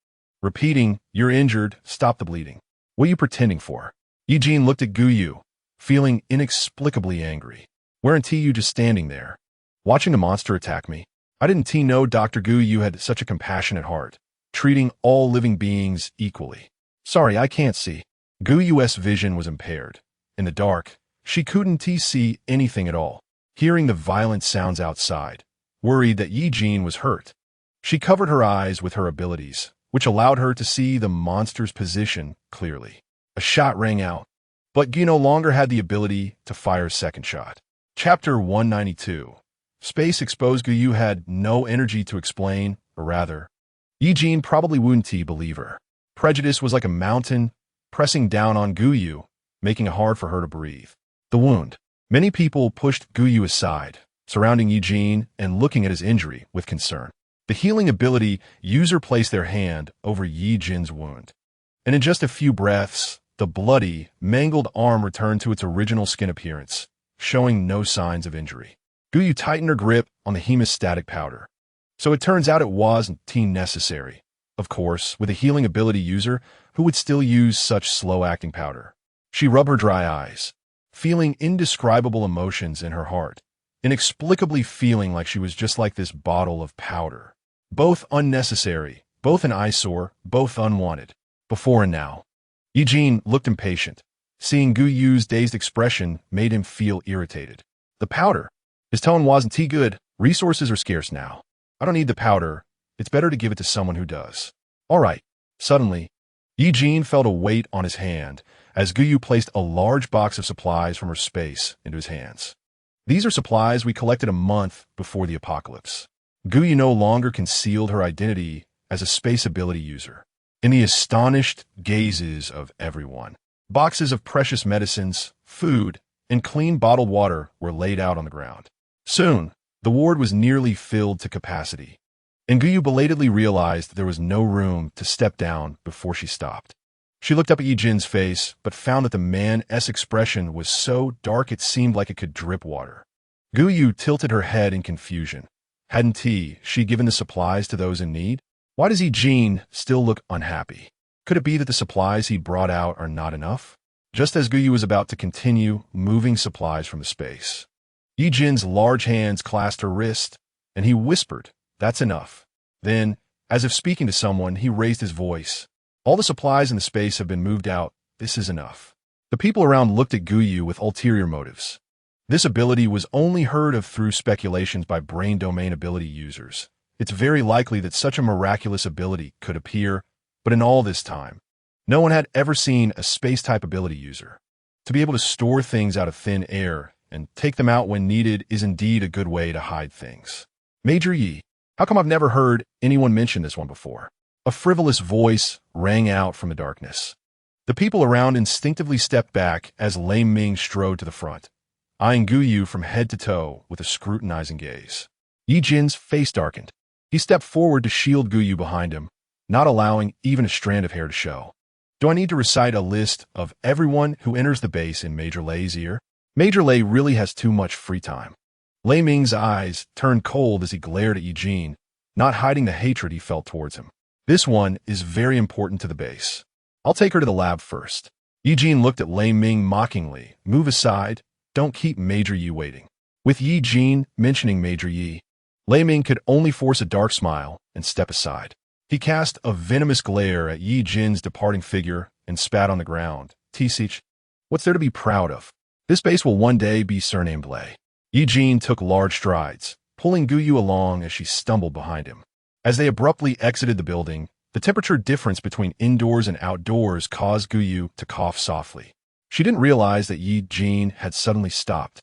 Repeating, "You're injured, stop the bleeding. What are you pretending for?" Ye Jin looked at Guyu, feeling inexplicably angry. "Weren't you just standing there, watching the monster attack me? I didn't know Dr. Guyu had such a compassionate heart, treating all living beings equally." "Sorry, I can't see." Guyu's vision was impaired. In the dark, she couldn't see anything at all. Hearing the violent sounds outside, worried that Ye Jin was hurt, she covered her eyes with her abilities, which allowed her to see the monster's position clearly. A shot rang out, but Guyu no longer had the ability to fire a second shot. Chapter 192. Space exposed. Guyu had no energy to explain, or rather, Ye Jin probably wouldn't believe her. Prejudice was like a mountain, pressing down on Guyu, making it hard for her to breathe. The wound. Many people pushed Guyu aside, surrounding Ye Jin and looking at his injury with concern. The healing ability user placed their hand over Ye Jin's wound, and in just a few breaths, the bloody, mangled arm returned to its original skin appearance, showing no signs of injury. Guyu tightened her grip on the hemostatic powder. So it turns out it wasn't necessary. Of course, with a healing ability user who would still use such slow-acting powder. She rubbed her dry eyes, feeling indescribable emotions in her heart, inexplicably feeling like she was just like this bottle of powder. Both unnecessary, both an eyesore, both unwanted. Before and now. Ye Jin looked impatient. Seeing Gu Yu's dazed expression made him feel irritated. The powder. His tone wasn't too good. Resources are scarce now. I don't need the powder. It's better to give it to someone who does. All right. Suddenly, Ye Jin felt a weight on his hand as Gu Yu placed a large box of supplies from her space into his hands. These are supplies we collected a month before the apocalypse. Gu Yu no longer concealed her identity as a space ability user. In the astonished gazes of everyone, boxes of precious medicines, food, and clean bottled water were laid out on the ground. Soon, the ward was nearly filled to capacity, and Gu Yu belatedly realized there was no room to step down before she stopped. She looked up at Ye Jin's face, but found that the man's expression was so dark it seemed like it could drip water. Gu Yu tilted her head in confusion. Hadn't she given the supplies to those in need? Why does Ye Jin still look unhappy? Could it be that the supplies he brought out are not enough? Just as Gu Yu was about to continue moving supplies from the space, Ye Jin's large hands clasped her wrist, and he whispered, "That's enough." Then, as if speaking to someone, he raised his voice. "All the supplies in the space have been moved out. This is enough." The people around looked at Gu Yu with ulterior motives. This ability was only heard of through speculations by brain domain ability users. It's very likely that such a miraculous ability could appear, but in all this time, no one had ever seen a space-type ability user. To be able to store things out of thin air and take them out when needed is indeed a good way to hide things. "Major Yi, how come I've never heard anyone mention this one before?" A frivolous voice rang out from the darkness. The people around instinctively stepped back as Lei Ming strode to the front, eyeing Gu Yu from head to toe with a scrutinizing gaze. Ye Jin's face darkened. He stepped forward to shield Gu Yu behind him, not allowing even a strand of hair to show. "Do I need to recite a list of everyone who enters the base in Major Lei's ear? Major Lei really has too much free time." Lei Ming's eyes turned cold as he glared at Ye Jin, not hiding the hatred he felt towards him. "This one is very important to the base. I'll take her to the lab first." Ye Jin looked at Lei Ming mockingly. "Move aside. Don't keep Major Yi waiting." With Ye Jin mentioning Major Yi, Lei Ming could only force a dark smile and step aside. He cast a venomous glare at Ye Jin's departing figure and spat on the ground. "Tisich, what's there to be proud of? This base will one day be surnamed Lei." Ye Jin took large strides, pulling Gu Yu along as she stumbled behind him. As they abruptly exited the building, the temperature difference between indoors and outdoors caused Gu Yu to cough softly. She didn't realize that Ye Jin had suddenly stopped,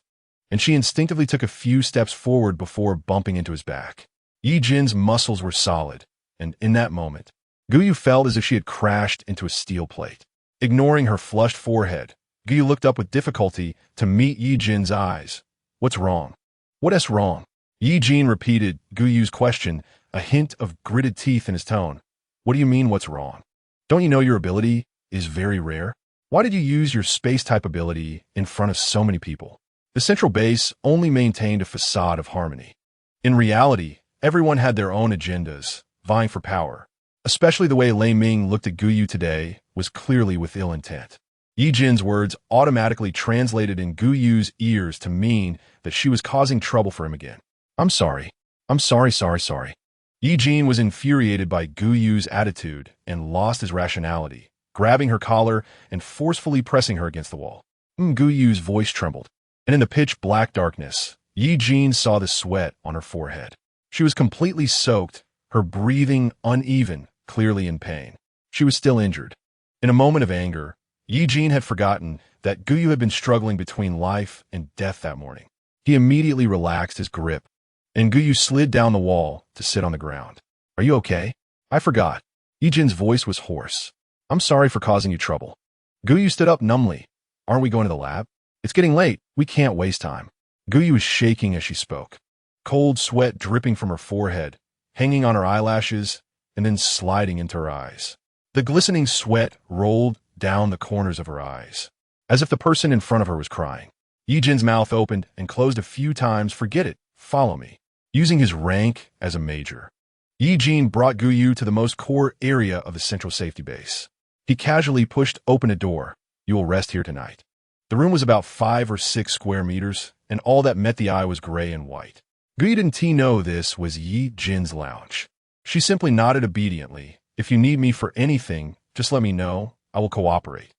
and she instinctively took a few steps forward before bumping into his back. Ye Jin's muscles were solid, and in that moment, Gu Yu felt as if she had crashed into a steel plate. Ignoring her flushed forehead, Gu Yu looked up with difficulty to meet Ye Jin's eyes. "What's wrong?" "What's wrong?" Ye Jin repeated Gu Yu's question, a hint of gritted teeth in his tone. "What do you mean, what's wrong? Don't you know your ability is very rare? Why did you use your space-type ability in front of so many people?" The central base only maintained a facade of harmony. In reality, everyone had their own agendas, vying for power. Especially the way Lei Ming looked at Gu Yu today was clearly with ill intent. Ye Jin's words automatically translated in Gu Yu's ears to mean that she was causing trouble for him again. I'm sorry. Sorry. Ye Jin was infuriated by Gu Yu's attitude and lost his rationality, grabbing her collar and forcefully pressing her against the wall. Gu Yu's voice trembled, and in the pitch-black darkness, Ye Jin saw the sweat on her forehead. She was completely soaked, her breathing uneven, clearly in pain. She was still injured. In a moment of anger, Ye Jin had forgotten that Gu Yu had been struggling between life and death that morning. He immediately relaxed his grip, and Gu Yu slid down the wall to sit on the ground. "Are you okay?" "I forgot." Ye Jin's voice was hoarse. "I'm sorry for causing you trouble." Gu Yu stood up numbly. "Aren't we going to the lab? It's getting late. We can't waste time." Gu Yu was shaking as she spoke, cold sweat dripping from her forehead, hanging on her eyelashes, and then sliding into her eyes. The glistening sweat rolled down the corners of her eyes, as if the person in front of her was crying. Ye Jin's mouth opened and closed a few times. "Forget it. Follow me." Using his rank as a major, Ye Jin brought Gu Yu to the most core area of the central safety base. He casually pushed open a door. "You will rest here tonight." The room was about 5 or 6 square meters, and all that met the eye was gray and white. Guyu didn't know this was Ye Jin's lounge. She simply nodded obediently. If you need me for anything, just let me know. I will cooperate.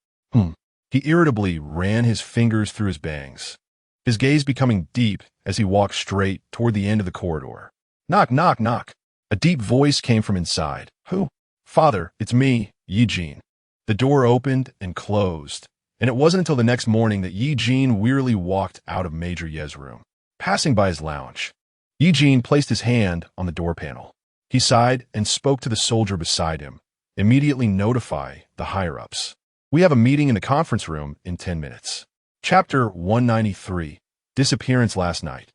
He irritably ran his fingers through his bangs, his gaze becoming deep as he walked straight toward the end of the corridor. Knock, knock, knock. A deep voice came from inside. Who? Father, it's me, Ye Jin. The door opened and closed, and it wasn't until the next morning that Ye Jin wearily walked out of Major Ye's room. Passing by his lounge, Ye Jin placed his hand on the door panel. He sighed and spoke to the soldier beside him. Immediately notify the higher-ups. We have a meeting in the conference room in 10 minutes. Chapter 193. Disappearance last night.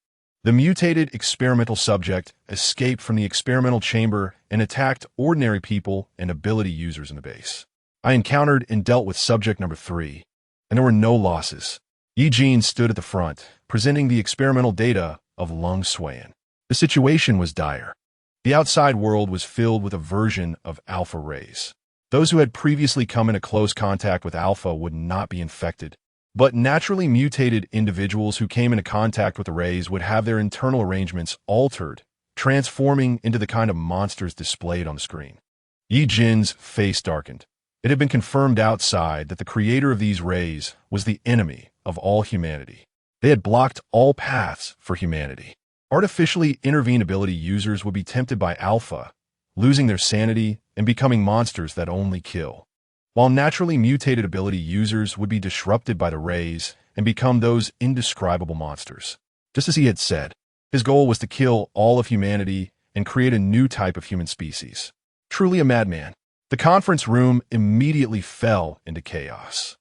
The mutated experimental subject escaped from the experimental chamber and attacked ordinary people and ability users in the base. I encountered and dealt with subject number 3, and there were no losses. Ye Jin stood at the front, presenting the experimental data of Lung Suan. The situation was dire. The outside world was filled with a version of alpha rays. Those who had previously come into close contact with alpha would not be infected, but naturally mutated individuals who came into contact with the rays would have their internal arrangements altered, transforming into the kind of monsters displayed on the screen. Ye Jin's face darkened. It had been confirmed outside that the creator of these rays was the enemy of all humanity. They had blocked all paths for humanity. Artificially intervened ability users would be tempted by alpha, losing their sanity and becoming monsters that only kill, while naturally mutated ability users would be disrupted by the rays and become those indescribable monsters. Just as he had said, his goal was to kill all of humanity and create a new type of human species. Truly a madman. The conference room immediately fell into chaos.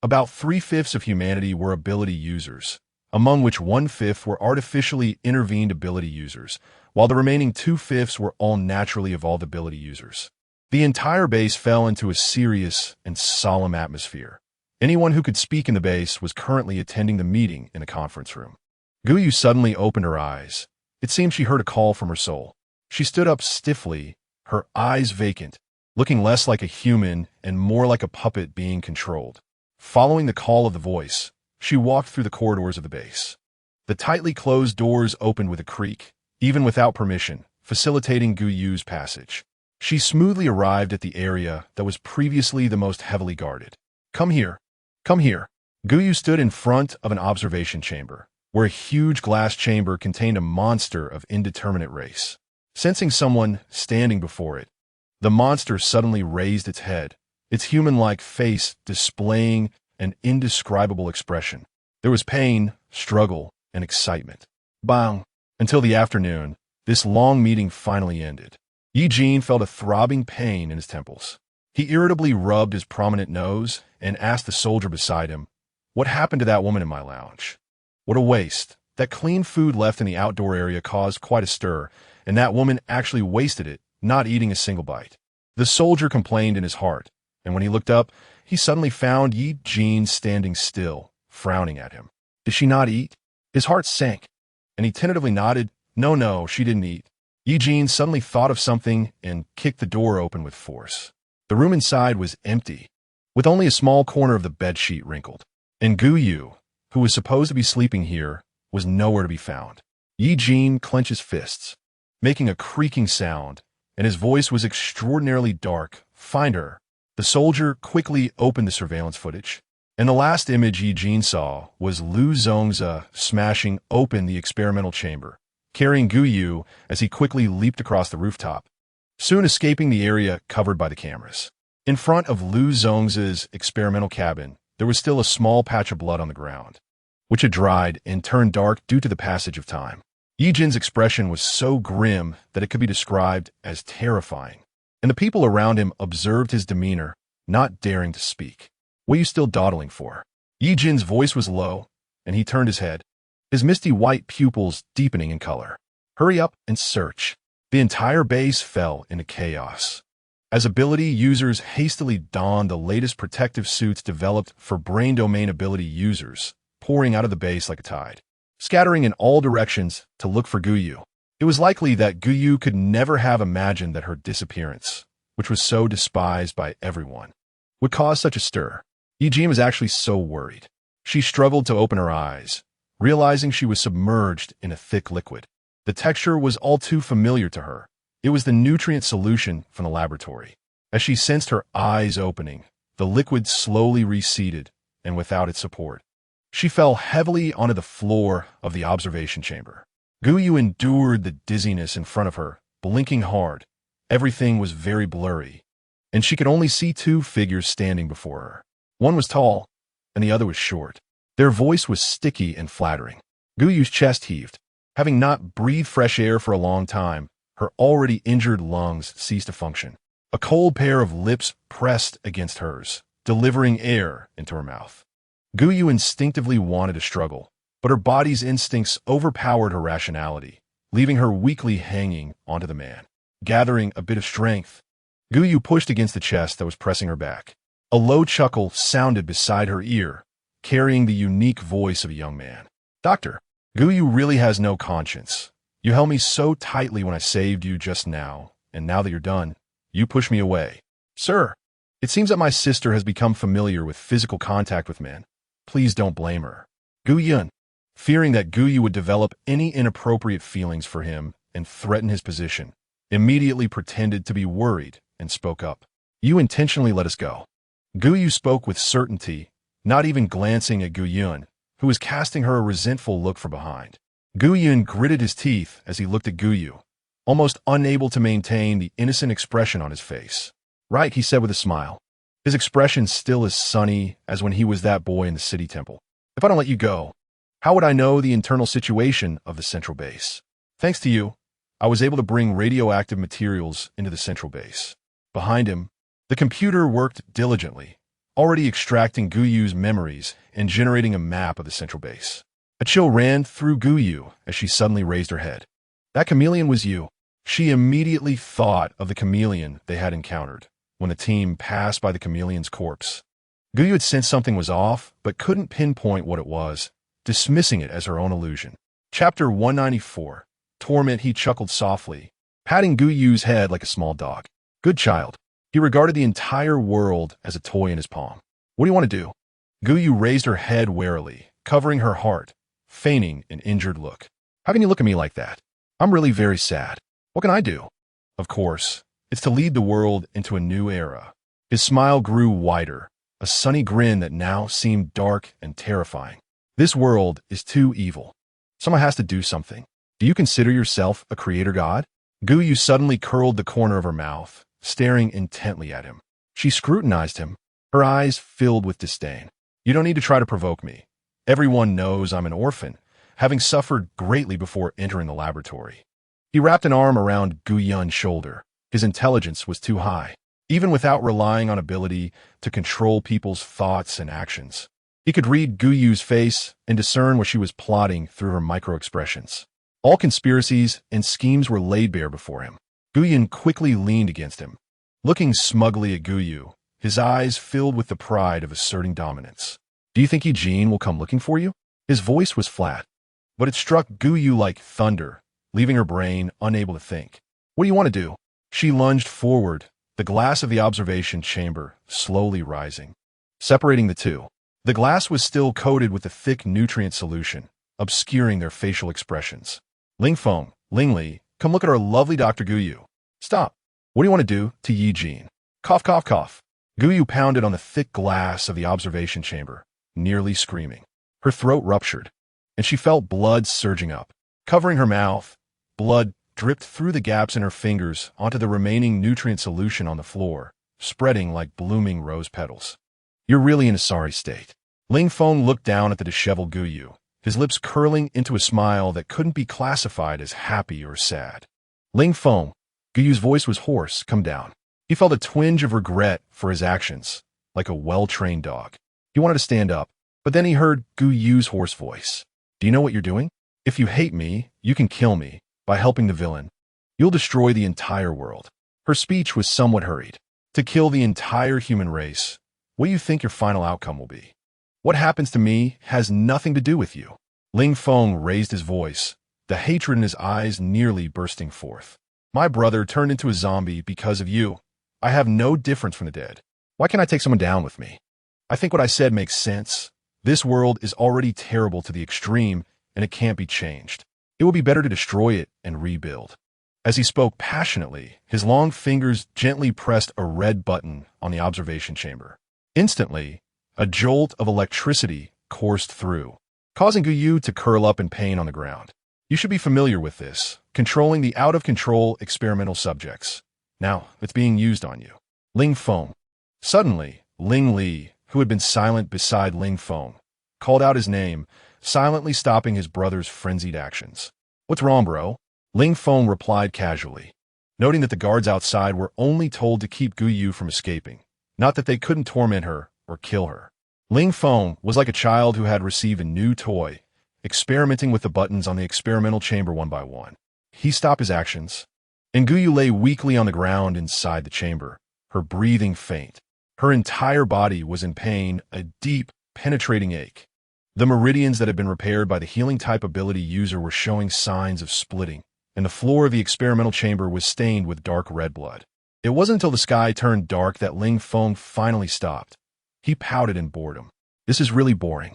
About 3/5 of humanity were ability users, among which 1/5 were artificially intervened ability users, while the remaining 2/5 were all naturally evolved ability users. The entire base fell into a serious and solemn atmosphere. Anyone who could speak in the base was currently attending the meeting in the conference room. Guyu suddenly opened her eyes. It seemed she heard a call from her soul. She stood up stiffly, her eyes vacant, looking less like a human and more like a puppet being controlled. Following the call of the voice, she walked through the corridors of the base. The tightly closed doors opened with a creak, even without permission, facilitating Guyu's passage. She smoothly arrived at the area that was previously the most heavily guarded. Come here. Come here. Guyu stood in front of an observation chamber, where a huge glass chamber contained a monster of indeterminate race. Sensing someone standing before it, the monster suddenly raised its head, its human-like face displaying an indescribable expression. There was pain, struggle, and excitement. Bang! Until the afternoon, this long meeting finally ended. Ye Jin felt a throbbing pain in his temples. He irritably rubbed his prominent nose and asked the soldier beside him, "What happened to that woman in my lounge? What a waste. That clean food left in the outdoor area caused quite a stir, and that woman actually wasted it, not eating a single bite." The soldier complained in his heart, and when he looked up, he suddenly found Ye Jin standing still, frowning at him. Did she not eat? His heart sank, and he tentatively nodded. No, she didn't eat. Ye Jin suddenly thought of something and kicked the door open with force. The room inside was empty, with only a small corner of the bedsheet wrinkled. And Guyu, who was supposed to be sleeping here, was nowhere to be found. Ye Jin clenched his fists, making a creaking sound, and his voice was extraordinarily dark. Find her. The soldier quickly opened the surveillance footage, and the last image Ye Jin saw was Lu Zongzi smashing open the experimental chamber, carrying Guyu as he quickly leaped across the rooftop, soon escaping the area covered by the cameras. In front of Lu Zongzi's experimental cabin, there was still a small patch of blood on the ground, which had dried and turned dark due to the passage of time. Ye Jin's expression was so grim that it could be described as terrifying, and the people around him observed his demeanor, not daring to speak. What are you still dawdling for? Ye Jin's voice was low, and he turned his head, his misty white pupils deepening in color. Hurry up and search. The entire base fell into chaos, as ability users hastily donned the latest protective suits developed for brain domain ability users, pouring out of the base like a tide, scattering in all directions to look for Guyu. It was likely that Guyu could never have imagined that her disappearance, which was so despised by everyone, would cause such a stir. Ye Jin was actually so worried. She struggled to open her eyes, realizing she was submerged in a thick liquid. The texture was all too familiar to her. It was the nutrient solution from the laboratory. As she sensed her eyes opening, the liquid slowly receded, and without its support, she fell heavily onto the floor of the observation chamber. Guyu endured the dizziness in front of her, blinking hard. Everything was very blurry, and she could only see two figures standing before her. One was tall, and the other was short. Their voice was sticky and flattering. Guyu's chest heaved. Having not breathed fresh air for a long time, her already injured lungs ceased to function. A cold pair of lips pressed against hers, delivering air into her mouth. Guyu instinctively wanted to struggle, but her body's instincts overpowered her rationality, leaving her weakly hanging onto the man. Gathering a bit of strength, Guyu pushed against the chest that was pressing her back. A low chuckle sounded beside her ear, carrying the unique voice of a young man. "Doctor, Guyu really has no conscience. You held me so tightly when I saved you just now, and now that you're done, you push me away. Sir, it seems that my sister has become familiar with physical contact with men. Please don't blame her." Guyun, fearing that Guyu would develop any inappropriate feelings for him and threaten his position, immediately pretended to be worried and spoke up. "You intentionally let us go." Guyu spoke with certainty, not even glancing at Guyun, who was casting her a resentful look from behind. Guyun gritted his teeth as he looked at Guyu, almost unable to maintain the innocent expression on his face. "Right," he said with a smile, his expression still as sunny as when he was that boy in the city temple. "If I don't let you go, how would I know the internal situation of the central base? Thanks to you, I was able to bring radioactive materials into the central base." Behind him, the computer worked diligently, already extracting Guyu's memories and generating a map of the central base. A chill ran through Guyu as she suddenly raised her head. "That chameleon was you." She immediately thought of the chameleon they had encountered when the team passed by the chameleon's corpse. Guyu had sensed something was off, but couldn't pinpoint what it was, dismissing it as her own illusion. Chapter 194. Torment. He chuckled softly, patting Guyu's head like a small dog. "Good child." He regarded the entire world as a toy in his palm. "What do you want to do?" Guyu raised her head warily, covering her heart, feigning an injured look. "How can you look at me like that? I'm really very sad. What can I do?" "Of course, it's to lead the world into a new era." His smile grew wider, a sunny grin that now seemed dark and terrifying. "This world is too evil. Someone has to do something. Do you consider yourself a creator god?" Guyu suddenly curled the corner of her mouth, staring intently at him. She scrutinized him, her eyes filled with disdain. "You don't need to try to provoke me. Everyone knows I'm an orphan, having suffered greatly before entering the laboratory." He wrapped an arm around Guyun's shoulder. His intelligence was too high, even without relying on ability to control people's thoughts and actions. He could read Guyu's face and discern what she was plotting through her micro-expressions. All conspiracies and schemes were laid bare before him. Guyun quickly leaned against him, looking smugly at Guyu, his eyes filled with the pride of asserting dominance. "Do you think Ye Jin will come looking for you?" His voice was flat, but it struck Guyu like thunder, leaving her brain unable to think. "What do you want to do?" She lunged forward, the glass of the observation chamber slowly rising, separating the two. The glass was still coated with a thick nutrient solution, obscuring their facial expressions. "Ling Feng, Ling Li, come look at our lovely Dr. Guyu." "Stop. What do you want to do to Ye Jin?" Cough, cough, cough. Guyu pounded on the thick glass of the observation chamber, nearly screaming. Her throat ruptured, and she felt blood surging up. Covering her mouth, blood dripped through the gaps in her fingers onto the remaining nutrient solution on the floor, spreading like blooming rose petals. "You're really in a sorry state." Ling Feng looked down at the disheveled Guyu, his lips curling into a smile that couldn't be classified as happy or sad. "Ling Feng," Guyu's voice was hoarse, "come down." He felt a twinge of regret for his actions, like a well-trained dog. He wanted to stand up, but then he heard Guyu's hoarse voice. "Do you know what you're doing? If you hate me, you can kill me by helping the villain. You'll destroy the entire world." Her speech was somewhat hurried. "To kill the entire human race, what do you think your final outcome will be? What happens to me has nothing to do with you." Ling Feng raised his voice, the hatred in his eyes nearly bursting forth. "My brother turned into a zombie because of you. I have no difference from the dead. Why can't I take someone down with me? I think what I said makes sense. This world is already terrible to the extreme, and it can't be changed. It will be better to destroy it and rebuild. As he spoke passionately, his long fingers gently pressed a red button on the observation chamber. Instantly, a jolt of electricity coursed through, causing Guyu to curl up in pain on the ground. You should be familiar with this, controlling the out-of-control experimental subjects. Now, it's being used on you. Ling Feng. Suddenly, Ling Li, who had been silent beside Ling Feng, called out his name, silently stopping his brother's frenzied actions. What's wrong, bro? Ling Feng replied casually, noting that the guards outside were only told to keep Guyu from escaping, not that they couldn't torment her or kill her. Ling Feng was like a child who had received a new toy, experimenting with the buttons on the experimental chamber one by one. He stopped his actions, and Guyu lay weakly on the ground inside the chamber, her breathing faint. Her entire body was in pain, a deep, penetrating ache. The meridians that had been repaired by the healing-type ability user were showing signs of splitting, and the floor of the experimental chamber was stained with dark red blood. It wasn't until the sky turned dark that Ling Feng finally stopped. He pouted in boredom. This is really boring.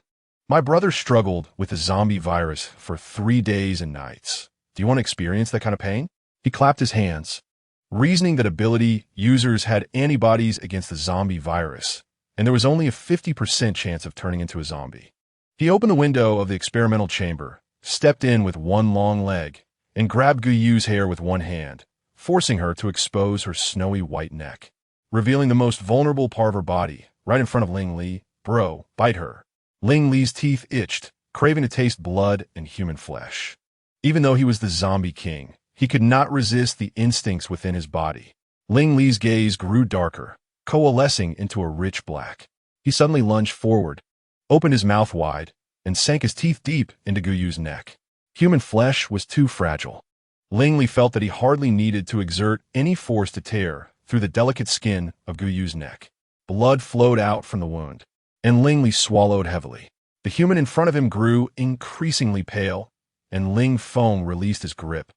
My brother struggled with the zombie virus for 3 days and nights. Do you want to experience that kind of pain? He clapped his hands, reasoning that ability users had antibodies against the zombie virus, and there was only a 50% chance of turning into a zombie. He opened the window of the experimental chamber, stepped in with one long leg, and grabbed Guyu's hair with one hand, forcing her to expose her snowy white neck, revealing the most vulnerable part of her body, right in front of Ling Li. Bro, bite her. Ling Li's teeth itched, craving to taste blood and human flesh. Even though he was the zombie king, he could not resist the instincts within his body. Ling Li's gaze grew darker, coalescing into a rich black. He suddenly lunged forward, opened his mouth wide, and sank his teeth deep into Guyu's neck. Human flesh was too fragile. Ling Li felt that he hardly needed to exert any force to tear through the delicate skin of Guyu's neck. Blood flowed out from the wound, and Ling Li swallowed heavily. The human in front of him grew increasingly pale, and Ling Feng released his grip,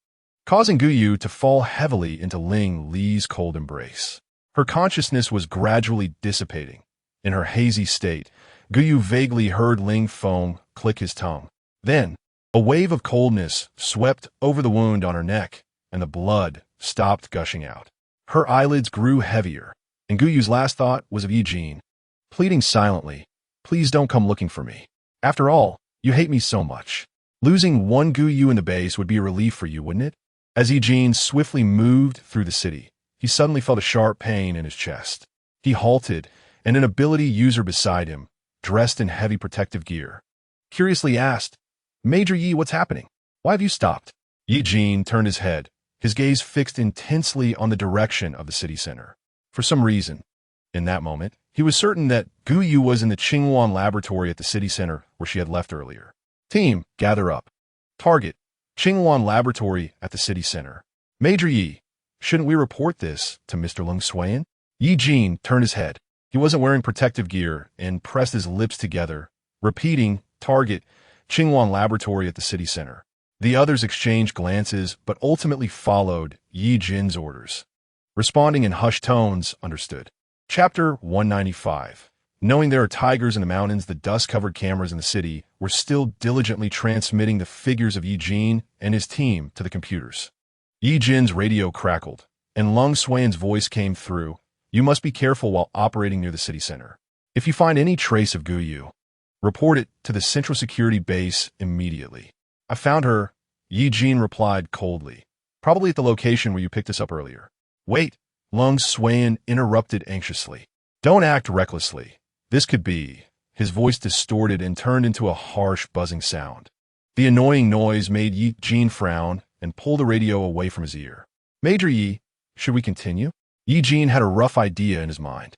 causing Guyu to fall heavily into Ling Li's cold embrace. Her consciousness was gradually dissipating. In her hazy state, Guyu vaguely heard Ling Feng click his tongue. Then, a wave of coldness swept over the wound on her neck, and the blood stopped gushing out. Her eyelids grew heavier, and Guyu's last thought was of Ye Jin, pleading silently, "Please don't come looking for me. After all, you hate me so much. Losing one Guyu in the base would be a relief for you, wouldn't it?" As Ye Jin swiftly moved through the city, he suddenly felt a sharp pain in his chest. He halted, and an ability user beside him, dressed in heavy protective gear, curiously asked, "Major Yi, what's happening? Why have you stopped?" Ye Jin turned his head, his gaze fixed intensely on the direction of the city center. For some reason, in that moment, he was certain that Guyu was in the Qingwan laboratory at the city center where she had left earlier. Team, gather up. Target, Qingwan laboratory at the city center. Major Yi, shouldn't we report this to Mr. Lung Xuan? Ye Jin turned his head. He wasn't wearing protective gear and pressed his lips together, repeating, "Target, Qingwan laboratory at the city center." The others exchanged glances but ultimately followed Ye Jin's orders, responding in hushed tones, understood. Chapter 195. Knowing there are tigers in the mountains, the dust-covered cameras in the city were still diligently transmitting the figures of Ye Jin and his team to the computers. Ye Jin's radio crackled, and Lung Xuan's voice came through. "You must be careful while operating near the city center. If you find any trace of Guyu, report it to the Central Security Base immediately." "I found her," Ye Jin replied coldly. "Probably at the location where you picked us up earlier." "Wait," Lung Xuan interrupted anxiously. "Don't act recklessly. This could be..." His voice distorted and turned into a harsh, buzzing sound. The annoying noise made Ye Jin frown and pull the radio away from his ear. "Major Yi, should we continue?" Ye Jin had a rough idea in his mind.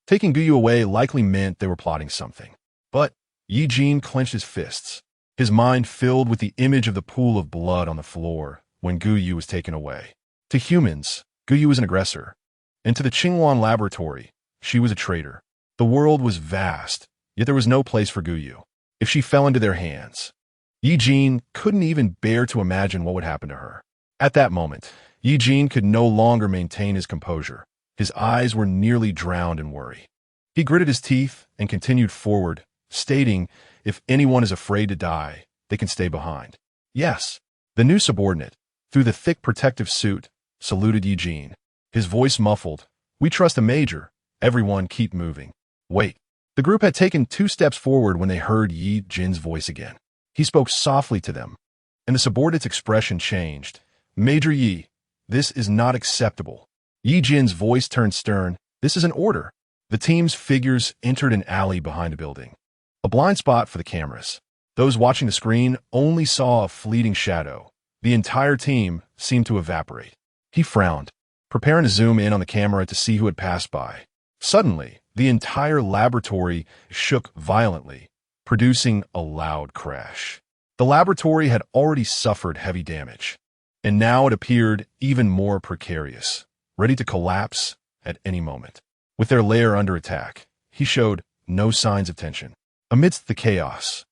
Taking Guyu away likely meant they were plotting something. But Ye Jin clenched his fists, his mind filled with the image of the pool of blood on the floor when Guyu was taken away. To humans, Guyu was an aggressor, and to the Qingwan laboratory, she was a traitor. The world was vast, yet there was no place for Guyu. If she fell into their hands, Ye Jin couldn't even bear to imagine what would happen to her. At that moment, Ye Jin could no longer maintain his composure. His eyes were nearly drowned in worry. He gritted his teeth and continued forward, stating, "If anyone is afraid to die, they can stay behind." Yes, the new subordinate, through the thick protective suit, saluted Ye Jin. His voice muffled, "We trust the Major. Everyone keep moving." Wait. The group had taken 2 steps forward when they heard Ye Jin's voice again. He spoke softly to them, and the subordinate's expression changed. "Major Ye, this is not acceptable." Ye Jin's voice turned stern. "This is an order." The team's figures entered an alley behind a building. A blind spot for the cameras. Those watching the screen only saw a fleeting shadow. The entire team seemed to evaporate. He frowned, preparing to zoom in on the camera to see who had passed by. Suddenly, the entire laboratory shook violently, producing a loud crash. The laboratory had already suffered heavy damage, and now it appeared even more precarious, ready to collapse at any moment. With their lair under attack, he showed no signs of tension. Amidst the chaos,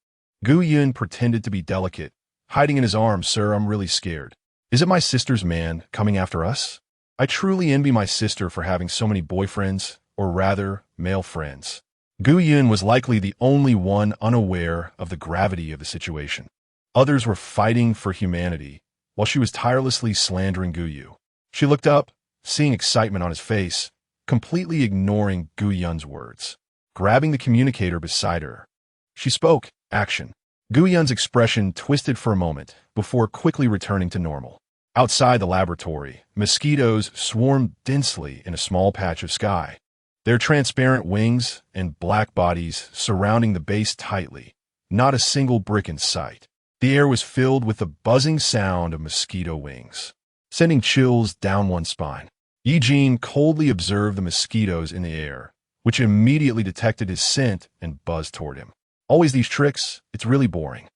Gu Yun pretended to be delicate, hiding in his arms. "Sir, I'm really scared. Is it my sister's man coming after us? I truly envy my sister for having so many boyfriends, or rather, male friends." Gu Yun was likely the only one unaware of the gravity of the situation. Others were fighting for humanity, while she was tirelessly slandering Gu Yu. She looked up, seeing excitement on his face, completely ignoring Gu Yun's words. Grabbing the communicator beside her, she spoke, "Action." Gu Yun's expression twisted for a moment, before quickly returning to normal. Outside the laboratory, mosquitoes swarmed densely in a small patch of sky, their transparent wings and black bodies surrounding the base tightly, not a single brick in sight. The air was filled with the buzzing sound of mosquito wings, sending chills down one's spine. Ye Jin coldly observed the mosquitoes in the air, which immediately detected his scent and buzzed toward him. Always these tricks, it's really boring.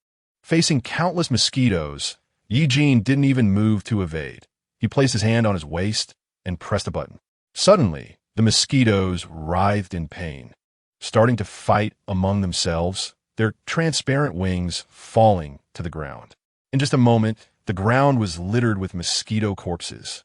Facing countless mosquitoes, Ye Jin didn't even move to evade. He placed his hand on his waist and pressed a button. Suddenly, the mosquitoes writhed in pain, starting to fight among themselves, their transparent wings falling to the ground. In just a moment, the ground was littered with mosquito corpses,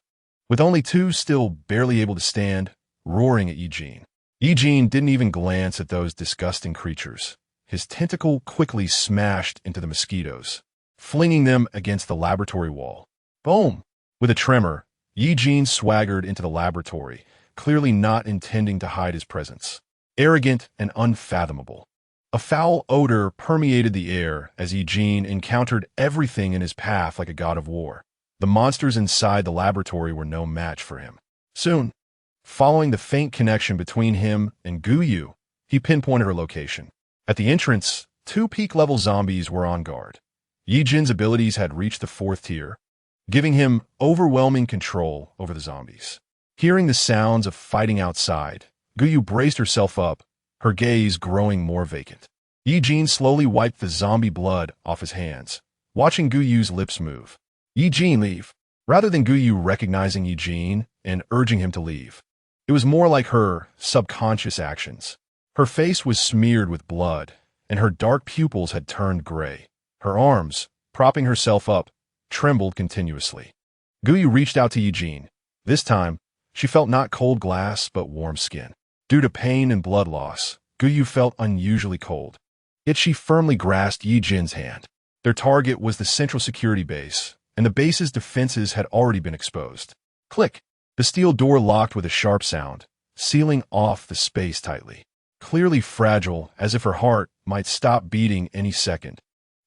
with only 2 still barely able to stand, roaring at Ye Jin. Ye Jin didn't even glance at those disgusting creatures. His tentacle quickly smashed into the mosquitoes, flinging them against the laboratory wall. Boom! With a tremor, Ye Jin swaggered into the laboratory, clearly not intending to hide his presence. Arrogant and unfathomable. A foul odor permeated the air as Ye Jin encountered everything in his path like a god of war. The monsters inside the laboratory were no match for him. Soon, following the faint connection between him and Gu Yu, he pinpointed her location. At the entrance, 2 peak-level zombies were on guard. Ye Jin's abilities had reached the 4th tier, giving him overwhelming control over the zombies. Hearing the sounds of fighting outside, Gu Yu braced herself up, her gaze growing more vacant. Ye Jin slowly wiped the zombie blood off his hands, watching Gu Yu's lips move. "Ye Jin, leave." Rather than Gu Yu recognizing Ye Jin and urging him to leave, it was more like her subconscious actions. Her face was smeared with blood, and her dark pupils had turned gray. Her arms, propping herself up, trembled continuously. Gu Yu reached out to Ye Jin. This time, she felt not cold glass, but warm skin. Due to pain and blood loss, Gu Yu felt unusually cold. Yet she firmly grasped Ye Jin's hand. Their target was the central security base, and the base's defenses had already been exposed. Click! The steel door locked with a sharp sound, sealing off the space tightly. Clearly fragile, as if her heart might stop beating any second.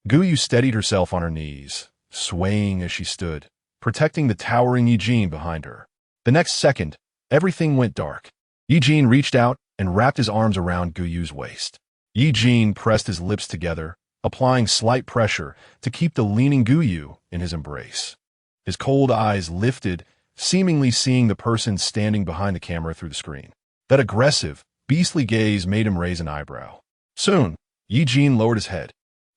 Gu Yu steadied herself on her knees, swaying as she stood, protecting the towering Ye Jin behind her. The next second, everything went dark. Ye Jin reached out and wrapped his arms around Gu Yu's waist. Ye Jin pressed his lips together, applying slight pressure to keep the leaning Gu Yu in his embrace. His cold eyes lifted, seemingly seeing the person standing behind the camera through the screen. That aggressive, beastly gaze made him raise an eyebrow. Soon, Ye Jin lowered his head,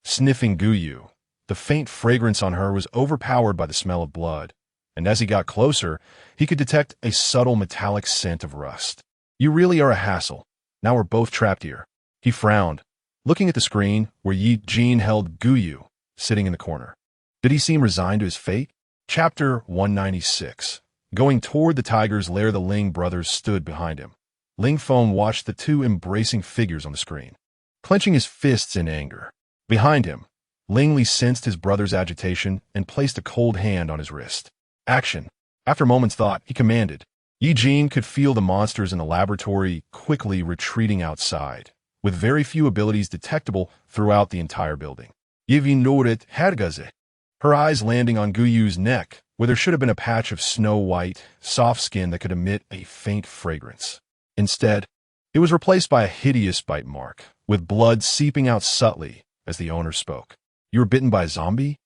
sniffing Gu Yu. The faint fragrance on her was overpowered by the smell of blood, and as he got closer, he could detect a subtle metallic scent of rust. "You really are a hassle. Now we're both trapped here." He frowned, looking at the screen where Ye Jin held Gu Yu, sitting in the corner. Did he seem resigned to his fate? Chapter 196. Going toward the tiger's lair, the Ling brothers stood behind him. Ling Feng watched the 2 embracing figures on the screen. clenching his fists in anger. Behind him, Langley sensed his brother's agitation and placed a cold hand on his wrist. Action. After a moment's thought, he commanded. Ye Jin could feel the monsters in the laboratory quickly retreating outside, with very few abilities detectable throughout the entire building. Ye Jin hergaze. Her eyes landing on Guyu's neck, where there should have been a patch of snow-white, soft skin that could emit a faint fragrance. Instead, it was replaced by a hideous bite mark, with blood seeping out subtly as the owner spoke. You were bitten by a zombie?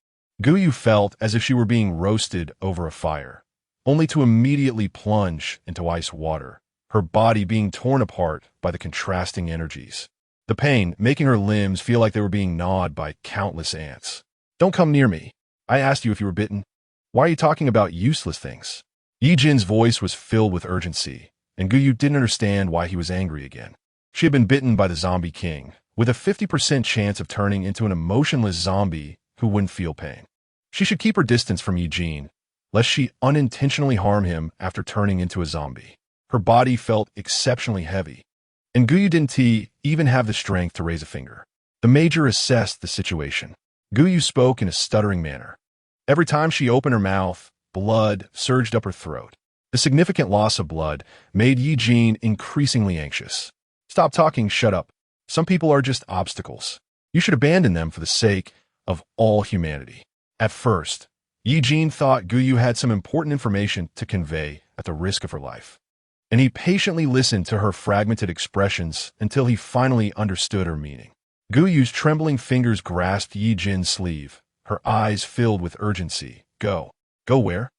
Guyu felt as if she were being roasted over a fire, only to immediately plunge into ice water, her body being torn apart by the contrasting energies. The pain making her limbs feel like they were being gnawed by countless ants. Don't come near me. I asked you if you were bitten. Why are you talking about useless things? Ye Jin's voice was filled with urgency, and Guyu didn't understand why he was angry again. She had been bitten by the zombie king, with a 50% chance of turning into an emotionless zombie who wouldn't feel pain. She should keep her distance from Ye Jin, lest she unintentionally harm him after turning into a zombie. Her body felt exceptionally heavy, and Guyu didn't even have the strength to raise a finger. The major assessed the situation. Guyu spoke in a stuttering manner. Every time she opened her mouth, blood surged up her throat. The significant loss of blood made Ye Jin increasingly anxious. Stop talking, shut up. Some people are just obstacles. You should abandon them for the sake of all humanity. At first, Ye Jin thought Guyu had some important information to convey at the risk of her life, and he patiently listened to her fragmented expressions until he finally understood her meaning. Guyu's trembling fingers grasped Ye Jin's sleeve, her eyes filled with urgency. Go. Go where?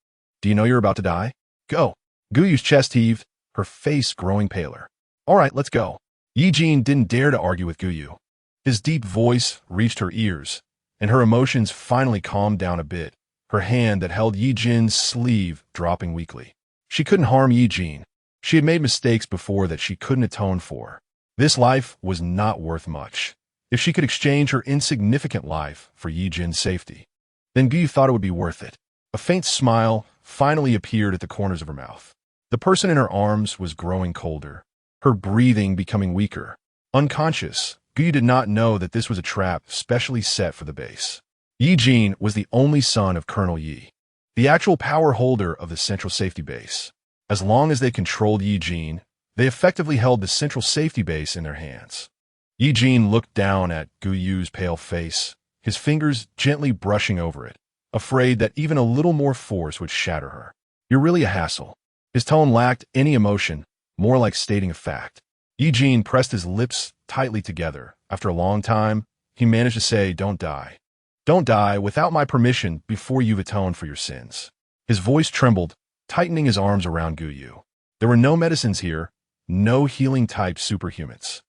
Do you know you're about to die? Go. Guyu's chest heaved, her face growing paler. All right, let's go. Ye Jin didn't dare to argue with Guyu. His deep voice reached her ears, and her emotions finally calmed down a bit, her hand that held Ye Jin's sleeve dropping weakly. She couldn't harm Ye Jin. She had made mistakes before that she couldn't atone for. This life was not worth much. If she could exchange her insignificant life for Ye Jin's safety, then Guyu thought it would be worth it. A faint smile finally appeared at the corners of her mouth. The person in her arms was growing colder, her breathing becoming weaker. Unconscious, Guyu did not know that this was a trap specially set for the base. Ye Jin was the only son of Colonel Ye, the actual power holder of the central safety base. As long as they controlled Ye Jin, they effectively held the central safety base in their hands. Ye Jin looked down at Guyu's pale face, his fingers gently brushing over it, afraid that even a little more force would shatter her. You're really a hassle. His tone lacked any emotion, more like stating a fact. Ye Jin pressed his lips tightly together. After a long time, he managed to say, Don't die. Don't die without my permission before you've atoned for your sins. His voice trembled, tightening his arms around Guyu. There were no medicines here, no healing-type superhumans.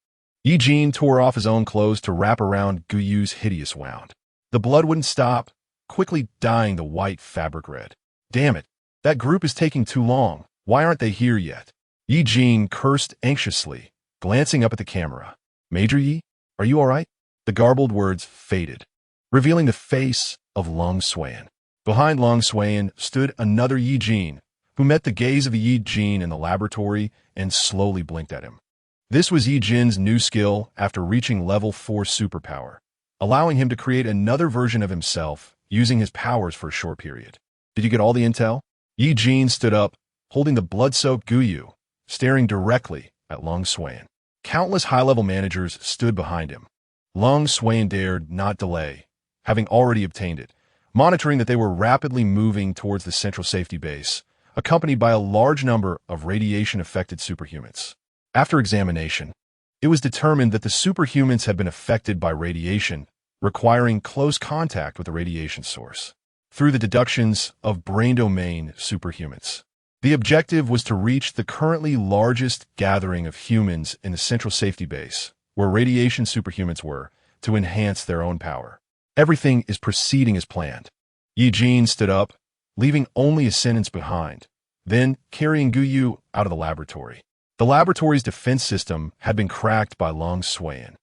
Ye Jin tore off his own clothes to wrap around Guyu's hideous wound. The blood wouldn't stop, quickly dyeing the white fabric red. Damn it, that group is taking too long. Why aren't they here yet? Ye Jin cursed anxiously, glancing up at the camera. Major Yi, are you all right? The garbled words faded, revealing the face of Long Swayan. Behind Long Swayan stood another Ye Jin, who met the gaze of the Ye Jin in the laboratory and slowly blinked at him. This was Ye Jin's new skill after reaching level 4 superpower, allowing him to create another version of himself using his powers for a short period. Did you get all the intel? Ye Jin stood up, holding the blood-soaked Guyu, staring directly at Long Swayan. Countless high-level managers stood behind him. Long Swayan dared not delay, having already obtained it, monitoring that they were rapidly moving towards the central safety base, accompanied by a large number of radiation-affected superhumans. After examination, it was determined that the superhumans had been affected by radiation, requiring close contact with the radiation source. Through the deductions of brain domain superhumans, the objective was to reach the currently largest gathering of humans in the central safety base, where radiation superhumans were, to enhance their own power. Everything is proceeding as planned. Ye Jin stood up, leaving only a sentence behind, then carrying Guyu out of the laboratory. The laboratory's defense system had been cracked by Long Swayan.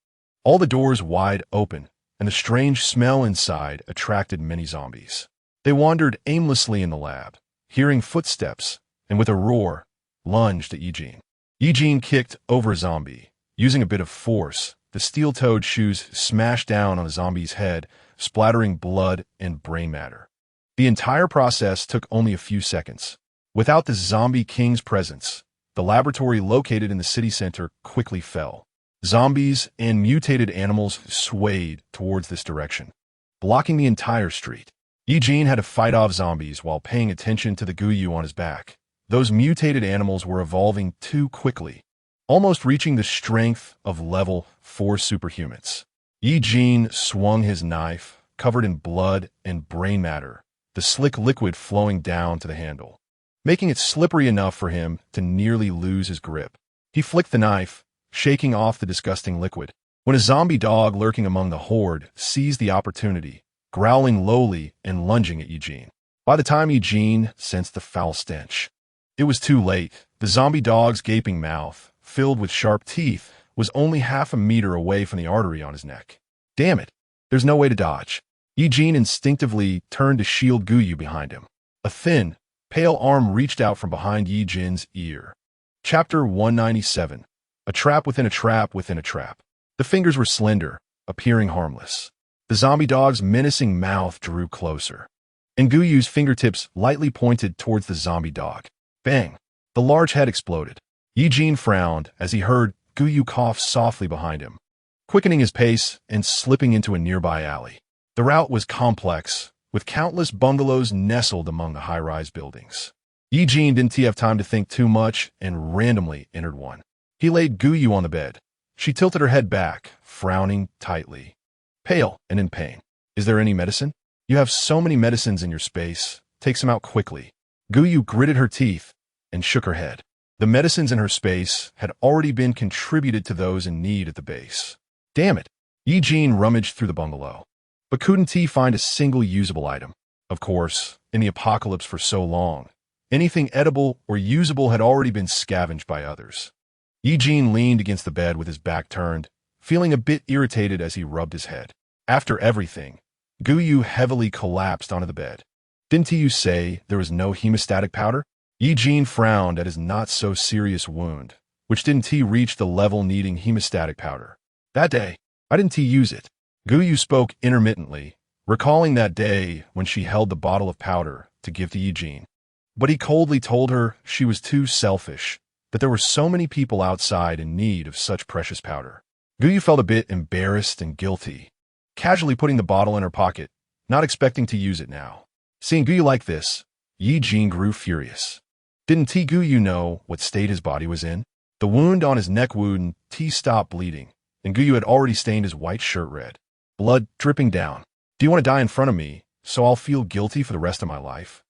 All the doors wide open, and the strange smell inside attracted many zombies. They wandered aimlessly in the lab, hearing footsteps, and with a roar, lunged at Ye Jin. Ye Jin kicked over a zombie, using a bit of force, the steel-toed shoes smashed down on a zombie's head, splattering blood and brain matter. The entire process took only a few seconds. Without the zombie king's presence, the laboratory located in the city center quickly fell. Zombies and mutated animals swayed towards this direction, blocking the entire street. Ye Jin had to fight off zombies while paying attention to the Guyu on his back. Those mutated animals were evolving too quickly, almost reaching the strength of level 4 superhumans. Ye Jin swung his knife, covered in blood and brain matter, the slick liquid flowing down to the handle, making it slippery enough for him to nearly lose his grip. He flicked the knife, shaking off the disgusting liquid, when a zombie dog lurking among the horde seized the opportunity, growling lowly and lunging at Ye Jin. By the time Ye Jin sensed the foul stench, it was too late. The zombie dog's gaping mouth, filled with sharp teeth, was only half a meter away from the artery on his neck. Damn it, there's no way to dodge. Ye Jin instinctively turned to shield Guyu behind him. A thin, pale arm reached out from behind Ye Jin's ear. Chapter 197. A trap within a trap within a trap. The fingers were slender, appearing harmless. The zombie dog's menacing mouth drew closer, and Guyu's fingertips lightly pointed towards the zombie dog. Bang! The large head exploded. Ye Jin frowned as he heard Guyu cough softly behind him, quickening his pace and slipping into a nearby alley. The route was complex, with countless bungalows nestled among the high-rise buildings. Ye Jin didn't have time to think too much and randomly entered one. He laid Guyu on the bed. She tilted her head back, frowning tightly, pale and in pain. Is there any medicine? You have so many medicines in your space. Take some out quickly. Guyu gritted her teeth and shook her head. The medicines in her space had already been contributed to those in need at the base. Damn it. Ye Jin rummaged through the bungalow, but couldn't he find a single usable item? Of course, in the apocalypse for so long, anything edible or usable had already been scavenged by others. Ye Jin leaned against the bed with his back turned, feeling a bit irritated as he rubbed his head. After everything, Guyu heavily collapsed onto the bed. Didn't you say there was no hemostatic powder? Ye Jin frowned at his not-so-serious wound, which didn't reach the level needing hemostatic powder. That day, why didn't use it? Guyu spoke intermittently, recalling that day when she held the bottle of powder to give to Ye Jin. But he coldly told her she was too selfish, that there were so many people outside in need of such precious powder. Guyu felt a bit embarrassed and guilty, casually putting the bottle in her pocket, not expecting to use it now. Seeing Guyu like this, Ye Jin grew furious. Didn't Guyu know what state his body was in? The wound on his neck wouldn't stop bleeding, and Guyu had already stained his white shirt red, blood dripping down. Do you want to die in front of me, so I'll feel guilty for the rest of my life?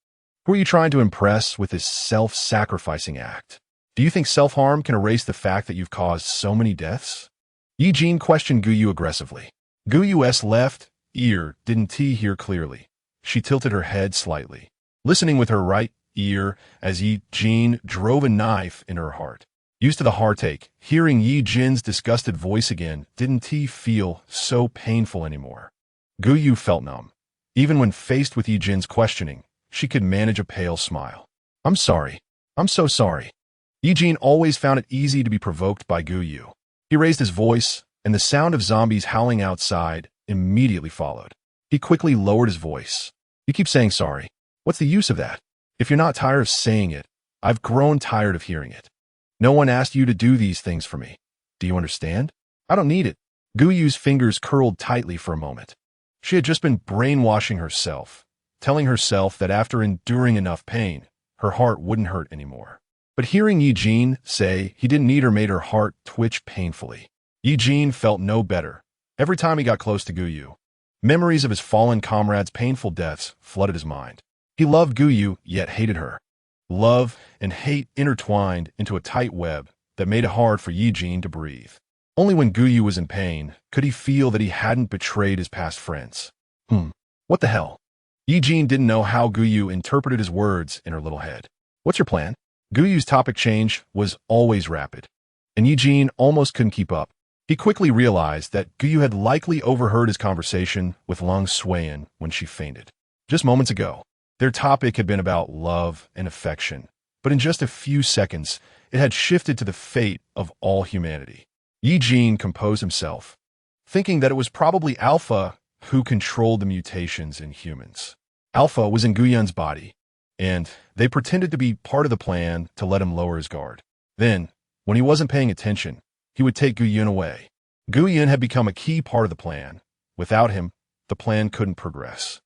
Who are you trying to impress with this self-sacrificing act? Do you think self-harm can erase the fact that you've caused so many deaths? Ye Jin questioned Guyu aggressively. Guyu's left ear didn't hear clearly. She tilted her head slightly, listening with her right ear as Ye Jin drove a knife in her heart. Used to the heartache, hearing Ye Jin's disgusted voice again didn't feel so painful anymore. Guyu felt numb. Even when faced with Ye Jin's questioning, she could manage a pale smile. I'm sorry. I'm so sorry. Ye Jin always found it easy to be provoked by Guyu. He raised his voice, and the sound of zombies howling outside immediately followed. He quickly lowered his voice. You keep saying sorry. What's the use of that? If you're not tired of saying it, I've grown tired of hearing it. No one asked you to do these things for me. Do you understand? I don't need it. Guyu's fingers curled tightly for a moment. She had just been brainwashing herself, telling herself that after enduring enough pain, her heart wouldn't hurt anymore. But hearing Ye Jin say he didn't need her made her heart twitch painfully. Ye Jin felt no better. Every time he got close to Guyu, memories of his fallen comrades' painful deaths flooded his mind. He loved Guyu, yet hated her. Love and hate intertwined into a tight web that made it hard for Ye Jin to breathe. Only when Guyu was in pain could he feel that he hadn't betrayed his past friends. What the hell? Ye Jin didn't know how Guyu interpreted his words in her little head. What's your plan? Guyu's topic change was always rapid, and Ye Jin almost couldn't keep up. He quickly realized that Guyu had likely overheard his conversation with Lung Suiyan when she fainted. Just moments ago, their topic had been about love and affection, but in just a few seconds, it had shifted to the fate of all humanity. Ye Jin composed himself, thinking that it was probably Alpha who controlled the mutations in humans. Alpha was in Guyun's body, and they pretended to be part of the plan to let him lower his guard. Then, when he wasn't paying attention, he would take Guyun away. Guyun had become a key part of the plan. Without him, the plan couldn't progress.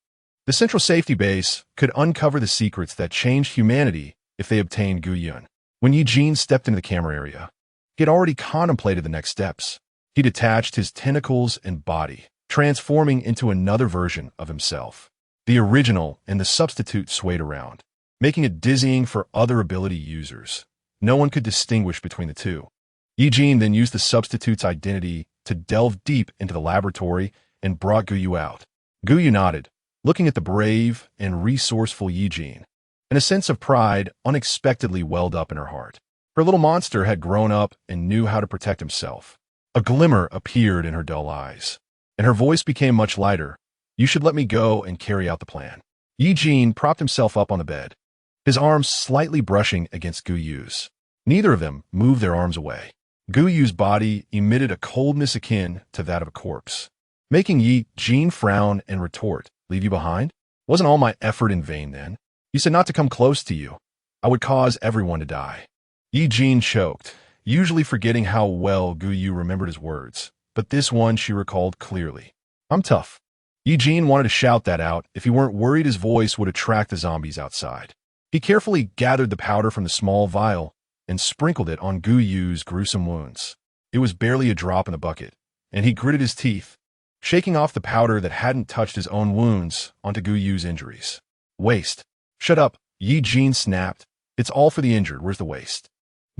The Central Safety Base could uncover the secrets that changed humanity if they obtained Guyun. When Ye Jin stepped into the camera area, he had already contemplated the next steps. He detached his tentacles and body, transforming into another version of himself. The original and the substitute swayed around, making it dizzying for other ability users. No one could distinguish between the two. Ye Jin then used the substitute's identity to delve deep into the laboratory and brought Guyu out. Guyu nodded, looking at the brave and resourceful Ye Jin, and a sense of pride unexpectedly welled up in her heart. Her little monster had grown up and knew how to protect himself. A glimmer appeared in her dull eyes, and her voice became much lighter. You should let me go and carry out the plan. Ye Jin propped himself up on the bed, his arms slightly brushing against Guyu's. Neither of them moved their arms away. Guyu's body emitted a coldness akin to that of a corpse, making Ye Jin frown and retort, "Leave you behind? Wasn't all my effort in vain then? You said not to come close to you. I would cause everyone to die." Ye Jin choked, usually forgetting how well Guyu remembered his words, but this one she recalled clearly. "I'm tough." Ye Jin wanted to shout that out if he weren't worried his voice would attract the zombies outside. He carefully gathered the powder from the small vial and sprinkled it on Guyu's gruesome wounds. It was barely a drop in the bucket, and he gritted his teeth, shaking off the powder that hadn't touched his own wounds onto Guyu's injuries. "Waste." "Shut up," Ye Jin snapped. "It's all for the injured. Where's the waste?"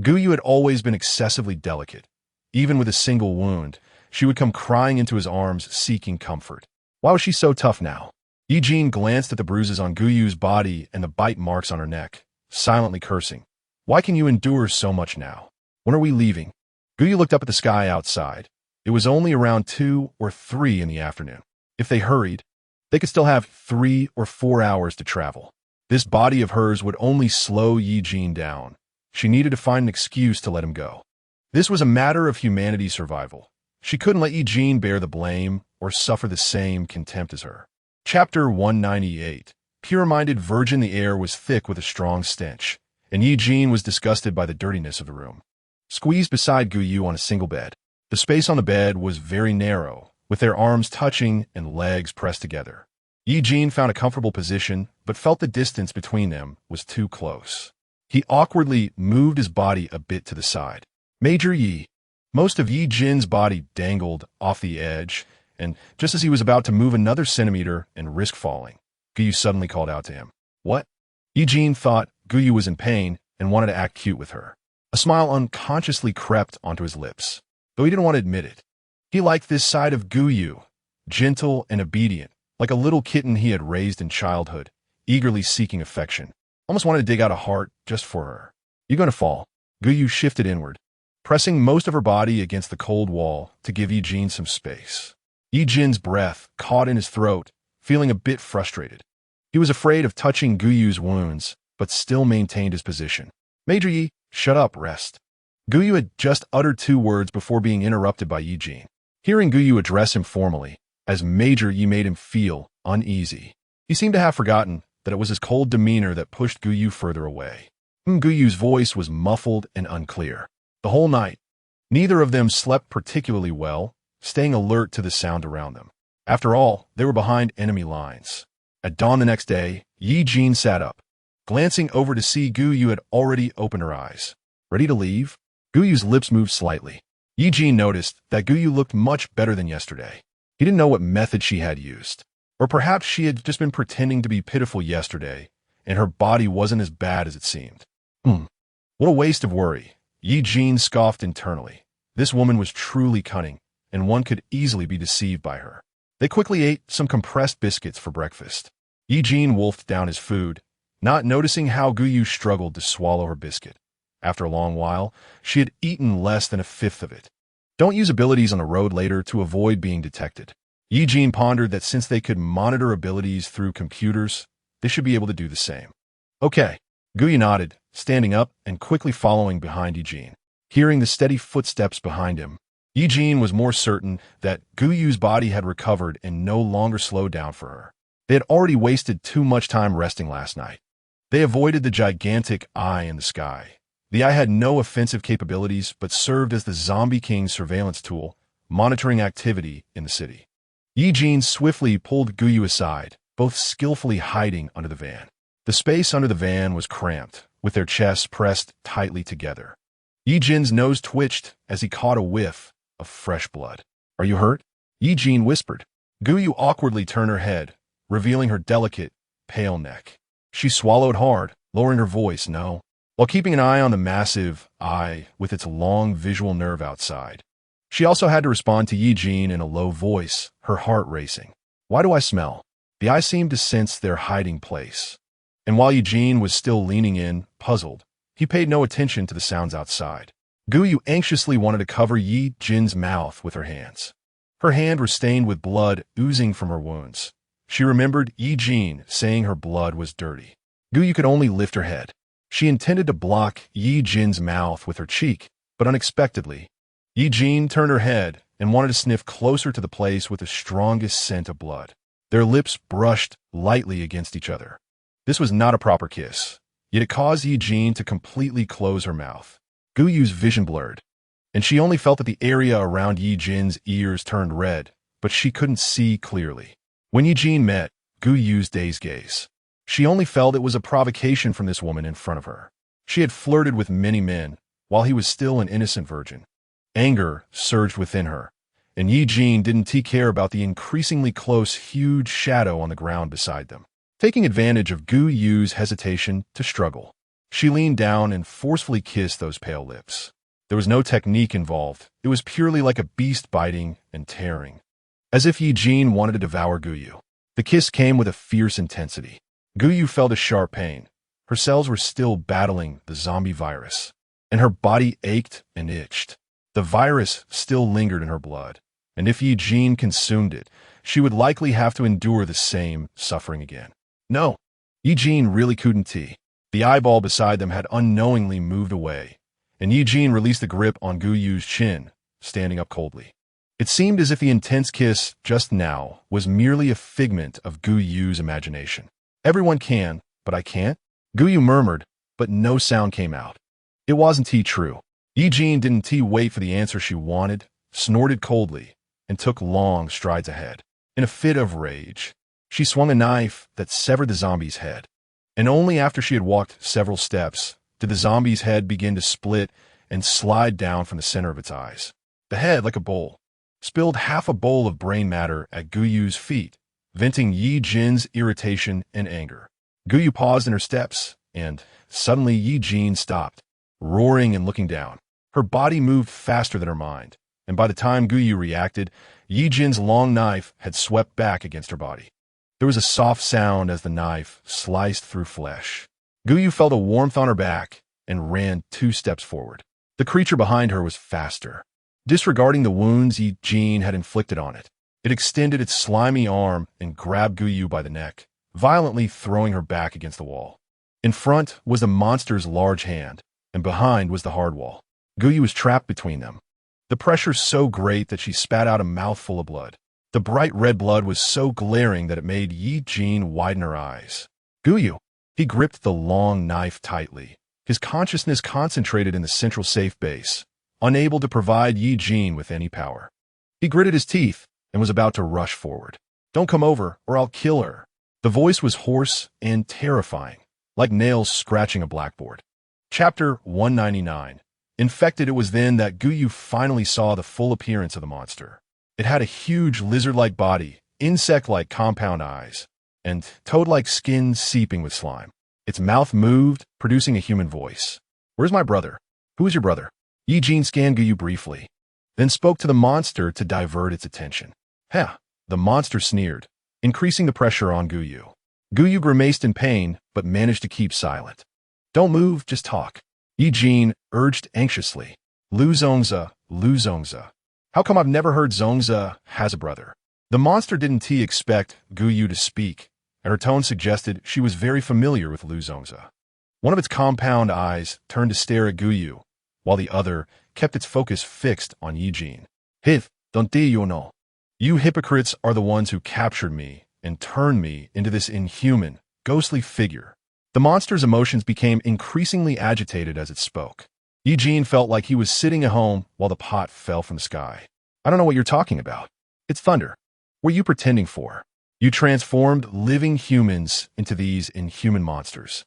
Guyu had always been excessively delicate. Even with a single wound, she would come crying into his arms seeking comfort. Why was she so tough now? Ye Jin glanced at the bruises on Guyu's body and the bite marks on her neck, silently cursing. "Why can you endure so much now? When are we leaving?" Guyu looked up at the sky outside. It was only around 2 or 3 in the afternoon. If they hurried, they could still have 3 or 4 hours to travel. This body of hers would only slow Ye Jin down. She needed to find an excuse to let him go. This was a matter of humanity's survival. She couldn't let Ye Jin bear the blame or suffer the same contempt as her. Chapter 198. Pure-minded virgin. The air was thick with a strong stench, and Ye Jin was disgusted by the dirtiness of the room. Squeezed beside Guyu on a single bed, the space on the bed was very narrow, with their arms touching and legs pressed together. Ye Jin found a comfortable position, but felt the distance between them was too close. He awkwardly moved his body a bit to the side. "Major Yi." Most of Ye Jin's body dangled off the edge, and just as he was about to move another centimeter and risk falling, Guyu suddenly called out to him. "What?" Ye Jin thought Guyu was in pain and wanted to act cute with her. A smile unconsciously crept onto his lips, though he didn't want to admit it. He liked this side of Guyu, gentle and obedient, like a little kitten he had raised in childhood, eagerly seeking affection. Almost wanted to dig out a heart just for her. "You're going to fall." Guyu shifted inward, pressing most of her body against the cold wall to give Ye Jin some space. Ye Jin's breath caught in his throat, feeling a bit frustrated. He was afraid of touching Guyu's wounds, but still maintained his position. "Major Yi, shut up, rest." Guyu had just uttered 2 words before being interrupted by Ye Jin. Hearing Guyu address him formally as Major Yi made him feel uneasy. He seemed to have forgotten that it was his cold demeanor that pushed Guyu further away. Guyu's voice was muffled and unclear. The whole night, neither of them slept particularly well, staying alert to the sound around them. After all, they were behind enemy lines. At dawn the next day, Ye Jin sat up, glancing over to see Guyu had already opened her eyes. "Ready to leave?" Guyu's lips moved slightly. Ye Jin noticed that Guyu looked much better than yesterday. He didn't know what method she had used. Or perhaps she had just been pretending to be pitiful yesterday, and her body wasn't as bad as it seemed. What a waste of worry. Ye Jin scoffed internally. This woman was truly cunning, and one could easily be deceived by her. They quickly ate some compressed biscuits for breakfast. Ye Jin wolfed down his food, not noticing how Guyu struggled to swallow her biscuit. After a long while, she had eaten less than a fifth of it. Don't use abilities on the road later to avoid being detected. Ye Jin pondered that since they could monitor abilities through computers, they should be able to do the same. "Okay." Guyu nodded, standing up and quickly following behind Ye Jin. Hearing the steady footsteps behind him, Ye Jin was more certain that Guyu's body had recovered and no longer slowed down for her. They had already wasted too much time resting last night. They avoided the gigantic eye in the sky. The eye had no offensive capabilities but served as the zombie king's surveillance tool, monitoring activity in the city. Ye Jin swiftly pulled Guyu aside, both skillfully hiding under the van. The space under the van was cramped, with their chests pressed tightly together. Ye Jin's nose twitched as he caught a whiff of fresh blood. "Are you hurt?" Ye Jin whispered. Guyu awkwardly turned her head, revealing her delicate, pale neck. She swallowed hard, lowering her voice, "No," while keeping an eye on the massive eye with its long visual nerve outside. She also had to respond to Ye Jin in a low voice, her heart racing. "Why do I smell?" The eye seemed to sense their hiding place. And while Ye Jin was still leaning in, puzzled, he paid no attention to the sounds outside. Guyu anxiously wanted to cover Ye Jin's mouth with her hands. Her hand was stained with blood oozing from her wounds. She remembered Ye Jin saying her blood was dirty. Guyu could only lift her head. She intended to block Ye Jin's mouth with her cheek, but unexpectedly, Ye Jin turned her head and wanted to sniff closer to the place with the strongest scent of blood. Their lips brushed lightly against each other. This was not a proper kiss, yet it caused Ye Jin to completely close her mouth. Guyu's vision blurred, and she only felt that the area around Ye Jin's ears turned red, but she couldn't see clearly. When Ye Jin met Guyu's dazed gaze, she only felt it was a provocation from this woman in front of her. She had flirted with many men, while he was still an innocent virgin. Anger surged within her, and Ye Jin didn't care about the increasingly close, huge shadow on the ground beside them. Taking advantage of Guyu's hesitation to struggle, she leaned down and forcefully kissed those pale lips. There was no technique involved. It was purely like a beast biting and tearing, as if Ye Jin wanted to devour Guyu. The kiss came with a fierce intensity. Guyu felt a sharp pain. Her cells were still battling the zombie virus, and her body ached and itched. The virus still lingered in her blood, and if Ye Jin consumed it, she would likely have to endure the same suffering again. No, Ye Jin really couldn't. The eyeball beside them had unknowingly moved away, and Ye Jin released the grip on Guyu's chin, standing up coldly. It seemed as if the intense kiss just now was merely a figment of Guyu's imagination. "Everyone can, but I can't," Guyu murmured, but no sound came out. It wasn't true. Ye Jin didn't wait for the answer she wanted, snorted coldly, and took long strides ahead. In a fit of rage, she swung a knife that severed the zombie's head. And only after she had walked several steps did the zombie's head begin to split and slide down from the center of its eyes. The head, like a bowl, spilled half a bowl of brain matter at Guyu's feet, venting Ye Jin's irritation and anger. Guyu paused in her steps, and suddenly Ye Jin stopped, roaring and looking down. Her body moved faster than her mind, and by the time Guyu reacted, Ye Jin's long knife had swept back against her body. There was a soft sound as the knife sliced through flesh. Guyu felt a warmth on her back and ran 2 steps forward. The creature behind her was faster. Disregarding the wounds Ye Jin had inflicted on it, it extended its slimy arm and grabbed Guyu by the neck, violently throwing her back against the wall. In front was the monster's large hand, and behind was the hard wall. Guyu was trapped between them. The pressure so great that she spat out a mouthful of blood. The bright red blood was so glaring that it made Ye Jin widen her eyes. Guyu. He gripped the long knife tightly, his consciousness concentrated in the central safe base, unable to provide Ye Jin with any power. He gritted his teeth and was about to rush forward. "Don't come over, or I'll kill her." The voice was hoarse and terrifying, like nails scratching a blackboard. Chapter 199. Infected. It was then that Guyu finally saw the full appearance of the monster. It had a huge lizard-like body, insect-like compound eyes, and toad-like skin seeping with slime. Its mouth moved, producing a human voice. "Where's my brother? Who is your brother?" Ye Jin scanned Guyu briefly, then spoke to the monster to divert its attention. "Heh," the monster sneered, increasing the pressure on Guyu. Guyu grimaced in pain, but managed to keep silent. "Don't move, just talk," Ye Jin urged anxiously. "Lu Zongza, Lu Zongza. How come I've never heard Zongza has a brother?" The monster didn't expect Guyu to speak, and her tone suggested she was very familiar with Lu Zongza. One of its compound eyes turned to stare at Guyu, while the other kept its focus fixed on Ye Jin. Hith, don't you know? You hypocrites are the ones who captured me and turned me into this inhuman, ghostly figure. The monster's emotions became increasingly agitated as it spoke. Ye Jin felt like he was sitting at home while the pot fell from the sky. I don't know what you're talking about. It's thunder. What are you pretending for? You transformed living humans into these inhuman monsters.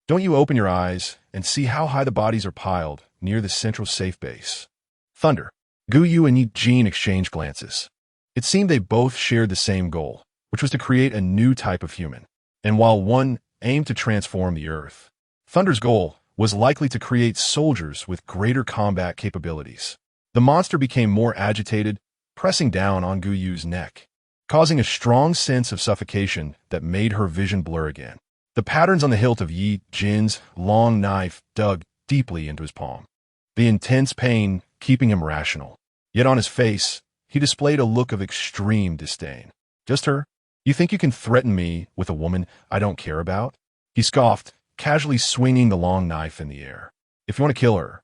Don't you open your eyes and see how high the bodies are piled near the central safe base? Thunder. Gu and Ye Jin exchanged glances. It seemed they both shared the same goal, which was to create a new type of human. And while one aimed to transform the Earth, Thunder's goal was likely to create soldiers with greater combat capabilities. The monster became more agitated, pressing down on Guyu's neck, causing a strong sense of suffocation that made her vision blur again. The patterns on the hilt of Ye Jin's long knife dug deeply into his palm, the intense pain keeping him rational. Yet on his face, he displayed a look of extreme disdain. Just her? You think you can threaten me with a woman I don't care about? He scoffed, casually swinging the long knife in the air. If you want to kill her,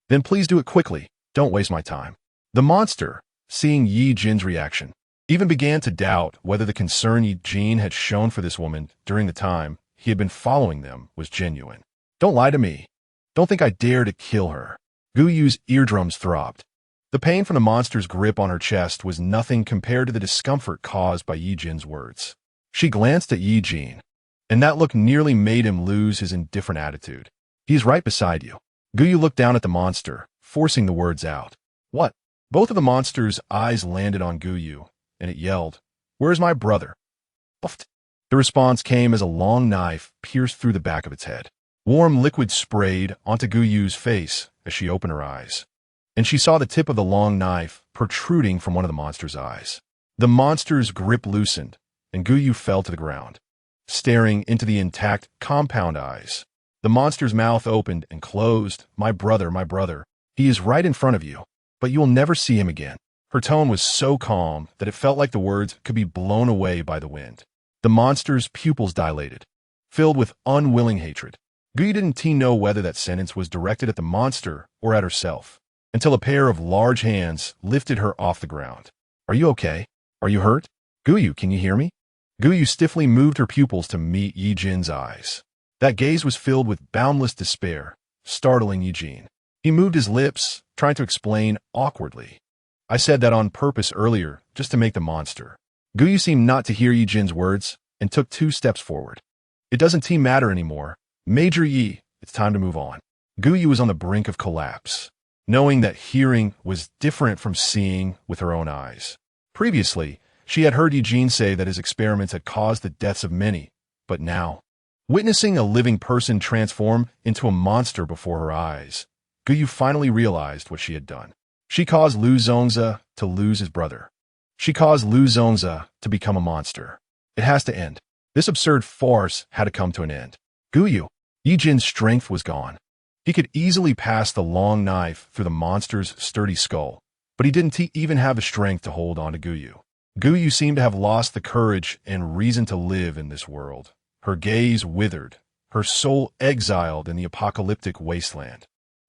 then please do it quickly. Don't waste my time. The monster, seeing Ye Jin's reaction, even began to doubt whether the concern Ye Jin had shown for this woman during the time he had been following them was genuine. Don't lie to me. Don't think I dare to kill her. Guyu's eardrums throbbed. The pain from the monster's grip on her chest was nothing compared to the discomfort caused by Ye Jin's words. She glanced at Ye Jin, and that look nearly made him lose his indifferent attitude. He's right beside you. Guyu looked down at the monster, forcing the words out. What? Both of the monster's eyes landed on Guyu, and it yelled, Where's my brother? Buffed. The response came as a long knife pierced through the back of its head. Warm liquid sprayed onto Guyu's face as she opened her eyes, and she saw the tip of the long knife protruding from one of the monster's eyes. The monster's grip loosened, and Guyu fell to the ground, staring into the intact compound eyes. The monster's mouth opened and closed. My brother, he is right in front of you, but you will never see him again. Her tone was so calm that it felt like the words could be blown away by the wind. The monster's pupils dilated, filled with unwilling hatred. Guyu didn't know whether that sentence was directed at the monster or at herself, until a pair of large hands lifted her off the ground. Are you okay? Are you hurt? Guyu, can you hear me? Guyu stiffly moved her pupils to meet Ye Jin's eyes. That gaze was filled with boundless despair, startling Ye Jin. He moved his lips, trying to explain awkwardly. I said that on purpose earlier, just to make the monster. Guyu seemed not to hear Ye Jin's words and took 2 steps forward. It doesn't matter anymore. Major Yi, it's time to move on. Guyu was on the brink of collapse, knowing that hearing was different from seeing with her own eyes. Previously, she had heard Ye Jin say that his experiments had caused the deaths of many, but now, witnessing a living person transform into a monster before her eyes, Guyu finally realized what she had done. She caused Lu Zongzi to lose his brother. She caused Lu Zongzi to become a monster. It has to end. This absurd farce had to come to an end. Guyu, Ye Jin's strength was gone. He could easily pass the long knife through the monster's sturdy skull, but he didn't even have the strength to hold on to Guyu. Guyu seemed to have lost the courage and reason to live in this world. Her gaze withered, her soul exiled in the apocalyptic wasteland,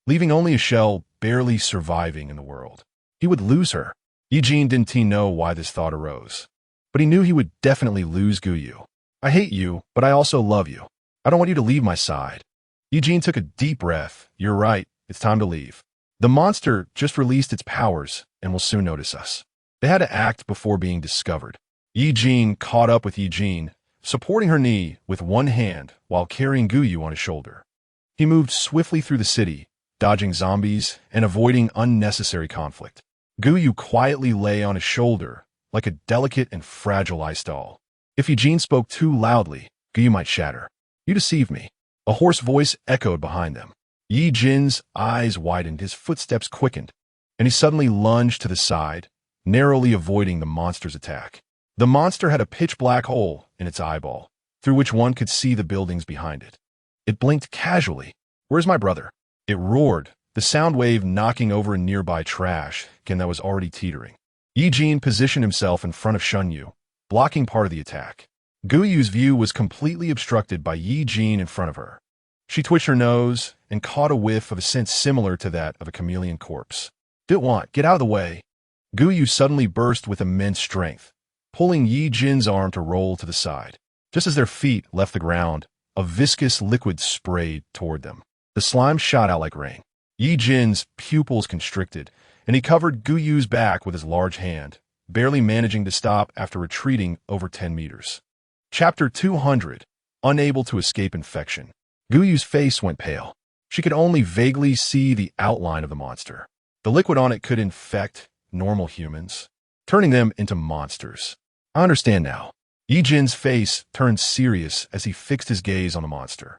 leaving only a shell barely surviving in the world. He would lose her. Ye Jin didn't know why this thought arose, but he knew he would definitely lose Guyu. I hate you, but I also love you. I don't want you to leave my side. Ye Jin took a deep breath. You're right. It's time to leave. The monster just released its powers and will soon notice us. They had to act before being discovered. Ye Jin caught up with Ye Jin, supporting her knee with one hand while carrying Guyu on his shoulder. He moved swiftly through the city, dodging zombies and avoiding unnecessary conflict. Guyu quietly lay on his shoulder like a delicate and fragile ice doll. If Ye Jin spoke too loudly, Guyu might shatter. You deceived me. A hoarse voice echoed behind them. Ye Jin's eyes widened, his footsteps quickened, and he suddenly lunged to the side, narrowly avoiding the monster's attack. The monster had a pitch-black hole in its eyeball, through which one could see the buildings behind it. It blinked casually. Where's my brother? It roared, the sound wave knocking over a nearby trash can that was already teetering. Ye Jin positioned himself in front of Shunyu, blocking part of the attack. Guyu's view was completely obstructed by Ye Jin in front of her. She twitched her nose and caught a whiff of a scent similar to that of a chameleon corpse. Get out of the way. Guyu suddenly burst with immense strength, pulling Ye Jin's arm to roll to the side. Just as their feet left the ground, a viscous liquid sprayed toward them. The slime shot out like rain. Ye Jin's pupils constricted, and he covered Guyu's back with his large hand, barely managing to stop after retreating over 10 meters. Chapter 200. Unable to escape infection. Guyu's face went pale. She could only vaguely see the outline of the monster. The liquid on it could infect normal humans, turning them into monsters. I understand now. Ye Jin's face turned serious as he fixed his gaze on the monster.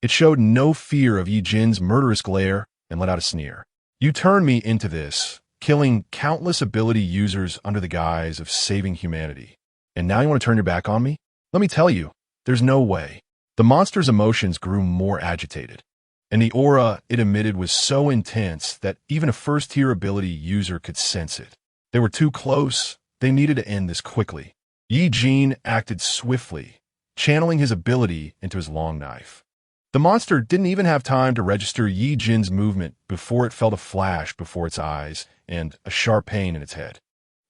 It showed no fear of Ye Jin's murderous glare and let out a sneer. You turned me into this, killing countless ability users under the guise of saving humanity. And now you want to turn your back on me? Let me tell you, there's no way. The monster's emotions grew more agitated, and the aura it emitted was so intense that even a first-tier ability user could sense it. They were too close. They needed to end this quickly. Ye Jin acted swiftly, channeling his ability into his long knife. The monster didn't even have time to register Ye Jin's movement before it felt a flash before its eyes and a sharp pain in its head.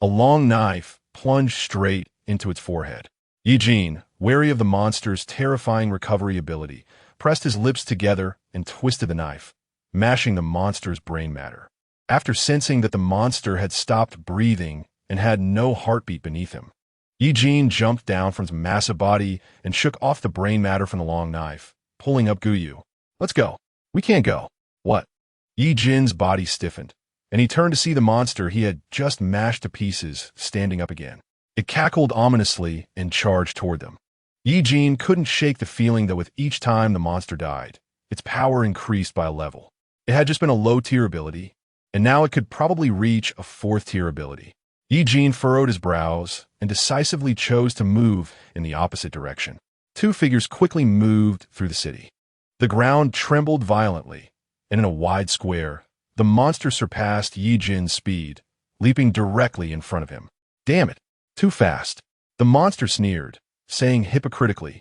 A long knife plunged straight into its forehead. Ye Jin, wary of the monster's terrifying recovery ability, pressed his lips together and twisted the knife, mashing the monster's brain matter. After sensing that the monster had stopped breathing and had no heartbeat beneath him, Ye Jin jumped down from his massive body and shook off the brain matter from the long knife, pulling up Guyu. Let's go. We can't go. What? Ye Jin's body stiffened, and he turned to see the monster he had just mashed to pieces standing up again. It cackled ominously and charged toward them. Ye Jin couldn't shake the feeling that with each time the monster died, its power increased by a level. It had just been a low-tier ability, and now it could probably reach a 4th-tier ability. Ye Jin furrowed his brows and decisively chose to move in the opposite direction. Two figures quickly moved through the city. The ground trembled violently, and in a wide square, the monster surpassed Ye Jin's speed, leaping directly in front of him. Damn it, too fast. The monster sneered, saying hypocritically,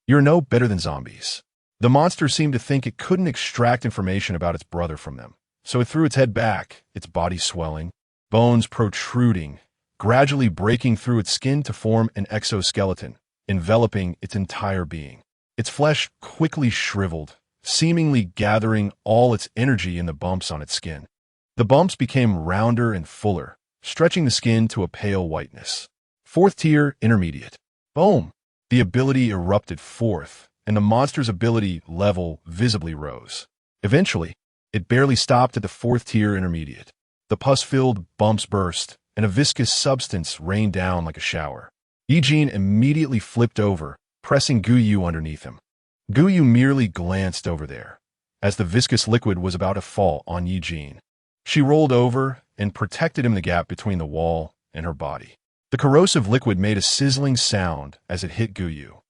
"You're no better than zombies." The monster seemed to think it couldn't extract information about its brother from them, so it threw its head back, its body swelling, bones protruding, gradually breaking through its skin to form an exoskeleton, enveloping its entire being. Its flesh quickly shriveled, seemingly gathering all its energy in the bumps on its skin. The bumps became rounder and fuller, stretching the skin to a pale whiteness. 4th-tier intermediate. Boom! The ability erupted forth, and the monster's ability level visibly rose. Eventually, it barely stopped at the 4th-tier intermediate. The pus-filled bumps burst, and a viscous substance rained down like a shower. Ye Jin immediately flipped over, pressing Guyu underneath him. Guyu merely glanced over there, as the viscous liquid was about to fall on Ye Jin. She rolled over and protected him the gap between the wall and her body. The corrosive liquid made a sizzling sound as it hit Guyu.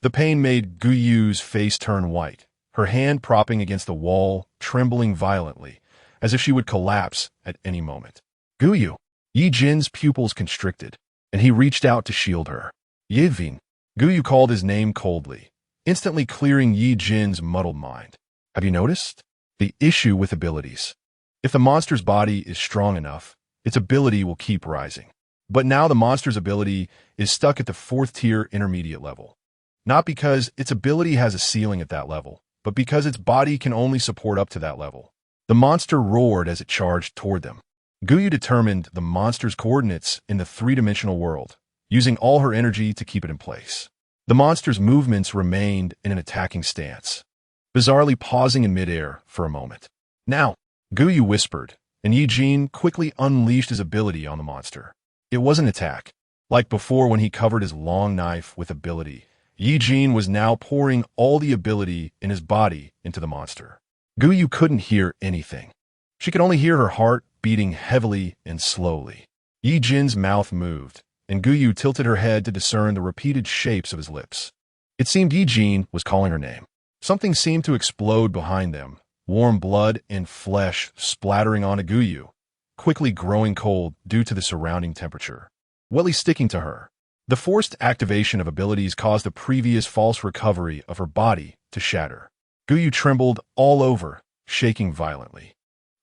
The pain made Guyu's face turn white, her hand propping against the wall, trembling violently, as if she would collapse at any moment. Guyu! Ye Jin's pupils constricted, and he reached out to shield her. Ye Jin! Guyu called his name coldly, instantly clearing Ye Jin's muddled mind. Have you noticed? The issue with abilities. If the monster's body is strong enough, its ability will keep rising. But now the monster's ability is stuck at the 4th-tier intermediate level. Not because its ability has a ceiling at that level, but because its body can only support up to that level. The monster roared as it charged toward them. Guyu determined the monster's coordinates in the 3-dimensional world, using all her energy to keep it in place. The monster's movements remained in an attacking stance, bizarrely pausing in midair for a moment. Now, Guyu whispered, and Ye Jin quickly unleashed his ability on the monster. It was an attack. Like before when he covered his long knife with ability, Ye Jin was now pouring all the ability in his body into the monster. Guyu couldn't hear anything. She could only hear her heart beating heavily and slowly. Ye Jin's mouth moved, and Guyu tilted her head to discern the repeated shapes of his lips. It seemed Ye Jin was calling her name. Something seemed to explode behind them, warm blood and flesh splattering onto Guyu, quickly growing cold due to the surrounding temperature. Welly sticking to her. The forced activation of abilities caused the previous false recovery of her body to shatter. Guyu trembled all over, shaking violently.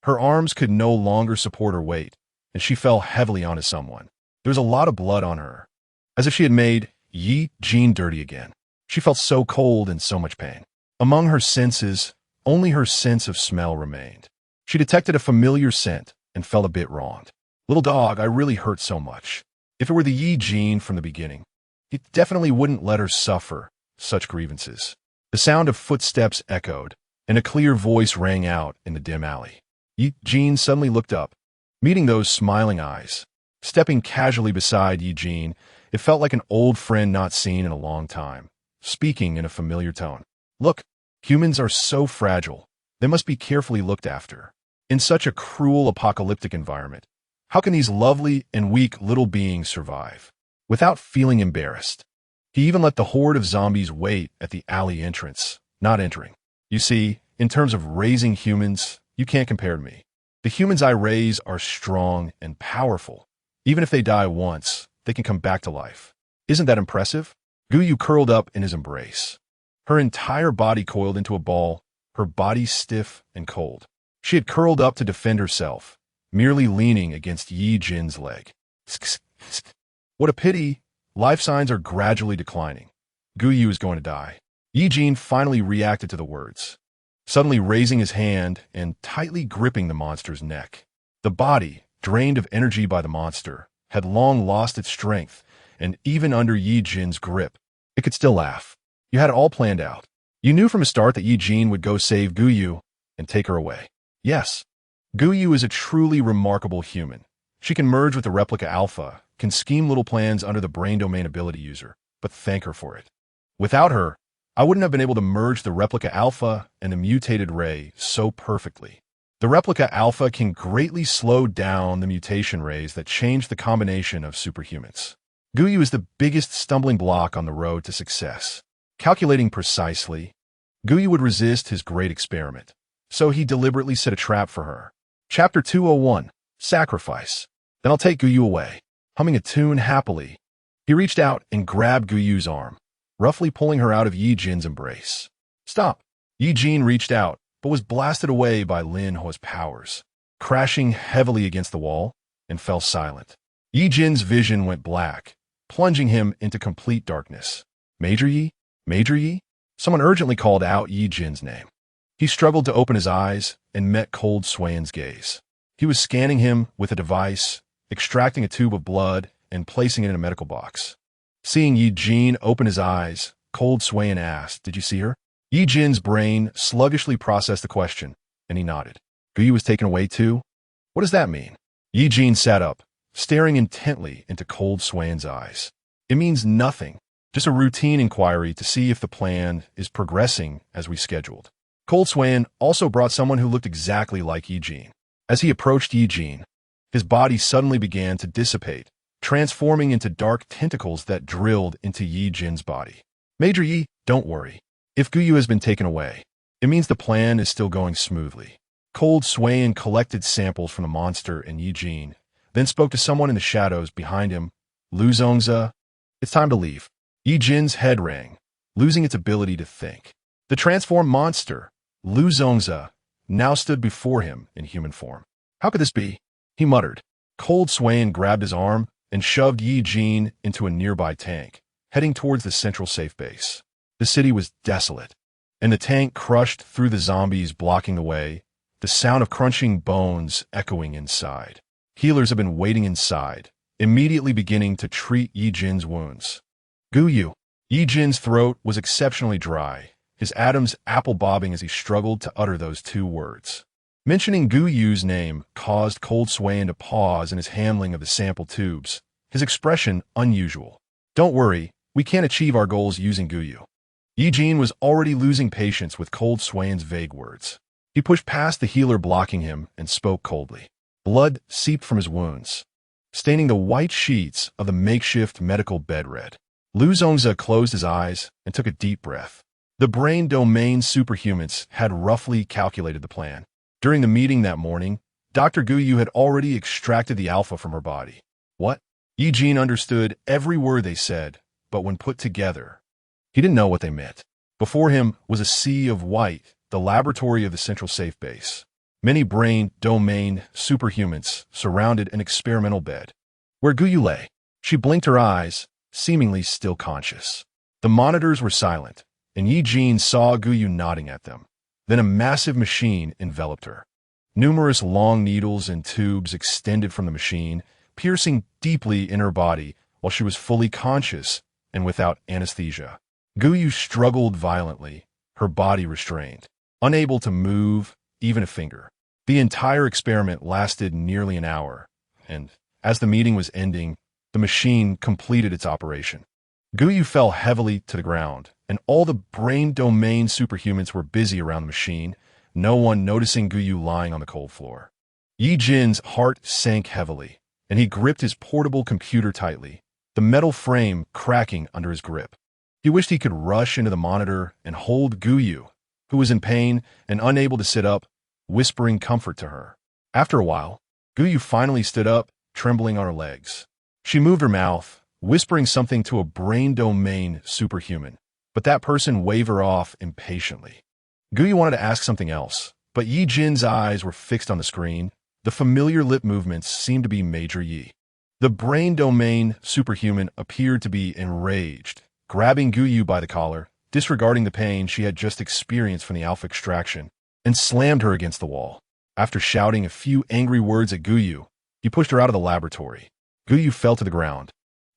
Her arms could no longer support her weight, and she fell heavily onto someone. There was a lot of blood on her, as if she had made Ye Jin dirty again. She felt so cold and so much pain. Among her senses, only her sense of smell remained. She detected a familiar scent and felt a bit wronged. Little dog, I really hurt so much. If it were the Ye Jin from the beginning, he definitely wouldn't let her suffer such grievances. The sound of footsteps echoed, and a clear voice rang out in the dim alley. Ye Jin suddenly looked up, meeting those smiling eyes. Stepping casually beside Ye Jin, it felt like an old friend not seen in a long time, speaking in a familiar tone. Look, humans are so fragile. They must be carefully looked after. In such a cruel apocalyptic environment, how can these lovely and weak little beings survive? Without feeling embarrassed, he even let the horde of zombies wait at the alley entrance, not entering. You see, in terms of raising humans, you can't compare to me. The humans I raise are strong and powerful. Even if they die once, they can come back to life. Isn't that impressive? Guyu curled up in his embrace. Her entire body coiled into a ball, her body stiff and cold. She had curled up to defend herself, merely leaning against Ye Jin's leg. What a pity. Life signs are gradually declining. Guyu is going to die. Ye Jin finally reacted to the words, suddenly raising his hand and tightly gripping the monster's neck. The body, drained of energy by the monster, had long lost its strength, and even under Ye Jin's grip, it could still laugh. You had it all planned out. You knew from the start that Ye Jin would go save Guyu and take her away. Yes, Guyu is a truly remarkable human. She can merge with the replica alpha, can scheme little plans under the brain domain ability user, but thank her for it. Without her, I wouldn't have been able to merge the replica alpha and the mutated ray so perfectly. The replica alpha can greatly slow down the mutation rays that change the combination of superhumans. Guyu is the biggest stumbling block on the road to success. Calculating precisely, Guyu would resist his great experiment, so he deliberately set a trap for her. Chapter 201, Sacrifice. Then I'll take Guyu away. Humming a tune happily, he reached out and grabbed Guyu's arm, roughly pulling her out of Ye Jin's embrace. Stop! Ye Jin reached out, but was blasted away by Lin Ho's powers, crashing heavily against the wall, and fell silent. Ye Jin's vision went black, plunging him into complete darkness. Major Yi? Major Yi? Someone urgently called out Ye Jin's name. He struggled to open his eyes and met Cold Swain's gaze. He was scanning him with a device, extracting a tube of blood and placing it in a medical box. Seeing Ye Jin open his eyes, Cold Swain asked, "Did you see her?" Ye Jin's brain sluggishly processed the question, and he nodded. Guyu was taken away too? What does that mean? Ye Jin sat up, staring intently into Cold Swain's eyes. It means nothing, just a routine inquiry to see if the plan is progressing as we scheduled. Cold Swain also brought someone who looked exactly like Ye Jin. As he approached Ye Jin, his body suddenly began to dissipate, transforming into dark tentacles that drilled into Ye Jin's body. Major Yi, don't worry. If Guyu has been taken away, it means the plan is still going smoothly. Cold Swain collected samples from the monster and Ye Jin, then spoke to someone in the shadows behind him. Lu Zongzi, it's time to leave. Ye Jin's head rang, losing its ability to think. The transformed monster, Lu Zongzi, now stood before him in human form. How could this be? He muttered. Cold Swain grabbed his arm and shoved Ye Jin into a nearby tank, heading towards the central safe base. The city was desolate, and the tank crushed through the zombies blocking the way, the sound of crunching bones echoing inside. Healers have been waiting inside, immediately beginning to treat Ye Jin's wounds. Guyu. Ye Jin's throat was exceptionally dry, his atoms apple-bobbing as he struggled to utter those two words. Mentioning Guyu's name caused Cold Swain to pause in his handling of the sample tubes, his expression unusual. Don't worry, we can't achieve our goals using Guyu. Ye Jin was already losing patience with Cold Swain's vague words. He pushed past the healer blocking him and spoke coldly. Blood seeped from his wounds, staining the white sheets of the makeshift medical bed red. Lu Zongzi closed his eyes and took a deep breath. The brain domain superhumans had roughly calculated the plan. During the meeting that morning, Dr. Guyu had already extracted the alpha from her body. What? Ye Jin understood every word they said, but when put together, he didn't know what they meant. Before him was a sea of white, the laboratory of the central safe base. Many brain domain superhumans surrounded an experimental bed, where Guyu lay. She blinked her eyes, seemingly still conscious. The monitors were silent, and Ye Jin saw Guyu nodding at them. Then a massive machine enveloped her. Numerous long needles and tubes extended from the machine, piercing deeply in her body while she was fully conscious and without anesthesia. Guyu struggled violently, her body restrained, unable to move even a finger. The entire experiment lasted nearly an hour, and as the meeting was ending, the machine completed its operation. Guyu fell heavily to the ground, and all the brain domain superhumans were busy around the machine, no one noticing Guyu lying on the cold floor. Ye Jin's heart sank heavily, and he gripped his portable computer tightly, the metal frame cracking under his grip. He wished he could rush into the monitor and hold Guyu, who was in pain and unable to sit up, whispering comfort to her. After a while, Guyu finally stood up, trembling on her legs. She moved her mouth, whispering something to a brain domain superhuman, but that person waved her off impatiently. Guyu wanted to ask something else, but Ye Jin's eyes were fixed on the screen. The familiar lip movements seemed to be Major Yi. The brain domain superhuman appeared to be enraged, grabbing Guyu by the collar, disregarding the pain she had just experienced from the alpha extraction, and slammed her against the wall. After shouting a few angry words at Guyu, he pushed her out of the laboratory. Guyu fell to the ground,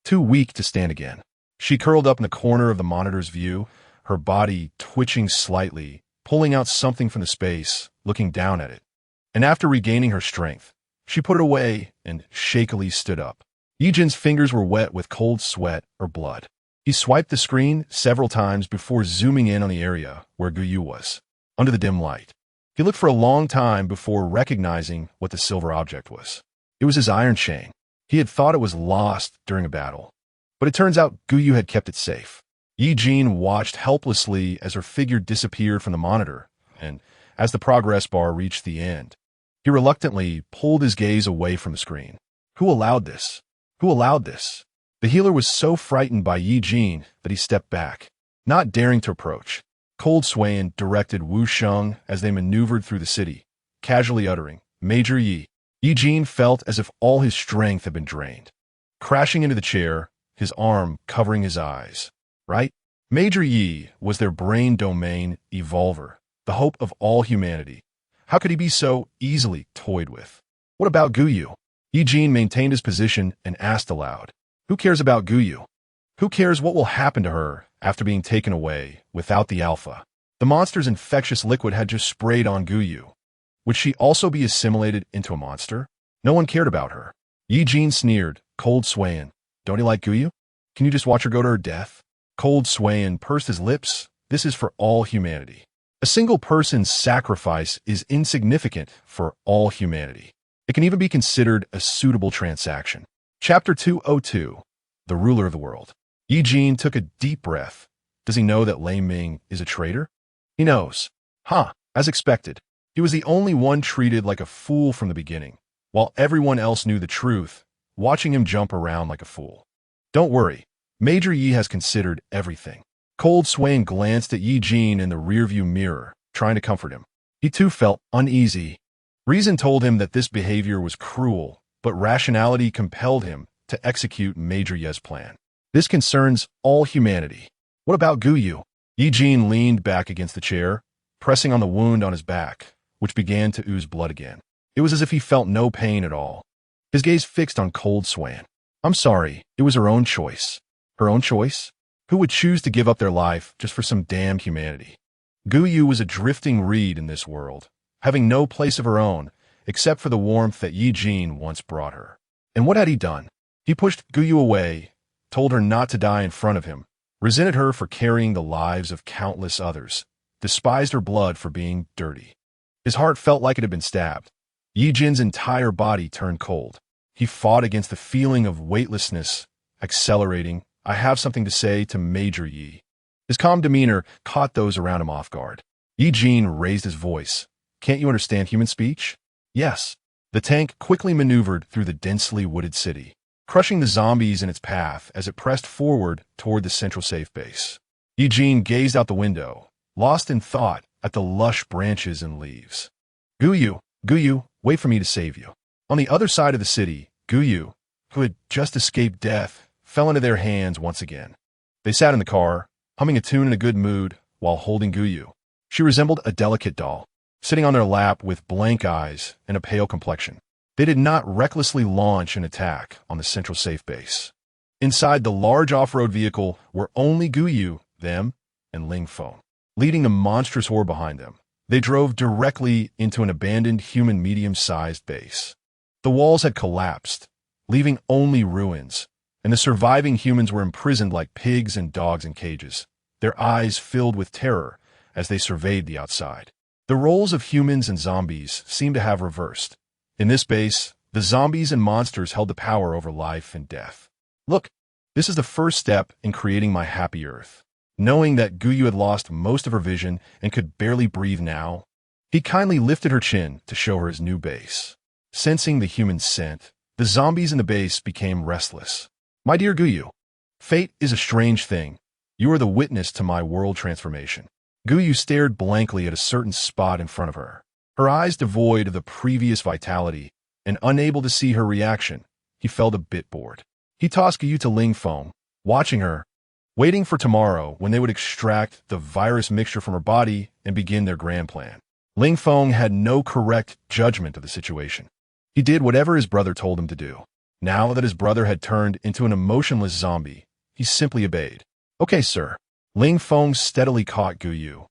too weak to stand again. She curled up in the corner of the monitor's view, her body twitching slightly, pulling out something from the space, looking down at it. And after regaining her strength, she put it away and shakily stood up. Ye Jin's fingers were wet with cold sweat or blood. He swiped the screen several times before zooming in on the area where Guyu was, under the dim light. He looked for a long time before recognizing what the silver object was. It was his iron chain. He had thought it was lost during a battle, but it turns out Guyu had kept it safe. Ye Jin watched helplessly as her figure disappeared from the monitor, and as the progress bar reached the end, he reluctantly pulled his gaze away from the screen. Who allowed this? Who allowed this? The healer was so frightened by Ye Jin that he stepped back, not daring to approach. Cold Swain directed Wu Sheng as they maneuvered through the city, casually uttering, "Major Yi." Ye Jin felt as if all his strength had been drained. Crashing into the chair, his arm covering his eyes. Right? Major Yi was their brain domain evolver, the hope of all humanity. How could he be so easily toyed with? What about Guyu? Ye Jin maintained his position and asked aloud, "Who cares about Guyu? Who cares what will happen to her after being taken away without the alpha?" The monster's infectious liquid had just sprayed on Guyu. Would she also be assimilated into a monster? No one cared about her. Ye Jin sneered, "Cold Swain, don't you like Guyu? Can you just watch her go to her death?" Cold Swain pursed his lips. "This is for all humanity. A single person's sacrifice is insignificant for all humanity. It can even be considered a suitable transaction." Chapter 202, The Ruler of the World. Ye Jin took a deep breath. Does he know that Lei Ming is a traitor? He knows. As expected. He was the only one treated like a fool from the beginning, while everyone else knew the truth, watching him jump around like a fool. Don't worry. Major Yi has considered everything. Cold Swain glanced at Ye Jin in the rearview mirror, trying to comfort him. He too felt uneasy. Reason told him that this behavior was cruel, but rationality compelled him to execute Major Ye's plan. This concerns all humanity. What about Guyu? Ye Jin leaned back against the chair, pressing on the wound on his back, which began to ooze blood again. It was as if he felt no pain at all. His gaze fixed on Cold Swain. "I'm sorry, it was her own choice." Her own choice? Who would choose to give up their life just for some damn humanity? Guyu was a drifting reed in this world, having no place of her own, except for the warmth that Ye Jin once brought her. And what had he done? He pushed Guyu away, told her not to die in front of him, resented her for carrying the lives of countless others, despised her blood for being dirty. His heart felt like it had been stabbed. Ye Jin's entire body turned cold. He fought against the feeling of weightlessness, accelerating. "I have something to say to Major Yi." His calm demeanor caught those around him off guard. Ye Jin raised his voice. "Can't you understand human speech?" "Yes." The tank quickly maneuvered through the densely wooded city, crushing the zombies in its path as it pressed forward toward the central safe base. Ye Jin gazed out the window, lost in thought at the lush branches and leaves. "Guyu, Guyu, wait for me to save you. On the other side of the city, Guyu, who had just escaped death, fell into their hands once again. They sat in the car, humming a tune in a good mood, while holding Guyu. She resembled a delicate doll, sitting on their lap with blank eyes and a pale complexion. They did not recklessly launch an attack on the central safe base. Inside the large off-road vehicle were only Guyu, them, and Ling Feng, leading the monstrous horde behind them. They drove directly into an abandoned human medium-sized base. The walls had collapsed, leaving only ruins, and the surviving humans were imprisoned like pigs and dogs in cages, their eyes filled with terror as they surveyed the outside. The roles of humans and zombies seemed to have reversed. In this base, the zombies and monsters held the power over life and death. Look, this is the first step in creating my happy Earth. Knowing that Guyu had lost most of her vision and could barely breathe now, he kindly lifted her chin to show her his new base. Sensing the human scent, the zombies in the base became restless. My dear Guyu, fate is a strange thing. You are the witness to my world transformation. Guyu stared blankly at a certain spot in front of her, her eyes devoid of the previous vitality, and unable to see her reaction. He felt a bit bored. He tossed Guyu to Ling Feng, watching her, waiting for tomorrow when they would extract the virus mixture from her body and begin their grand plan. Ling Feng had no correct judgment of the situation. He did whatever his brother told him to do. Now that his brother had turned into an emotionless zombie, he simply obeyed. Okay, sir. Ling Feng steadily caught Guyu,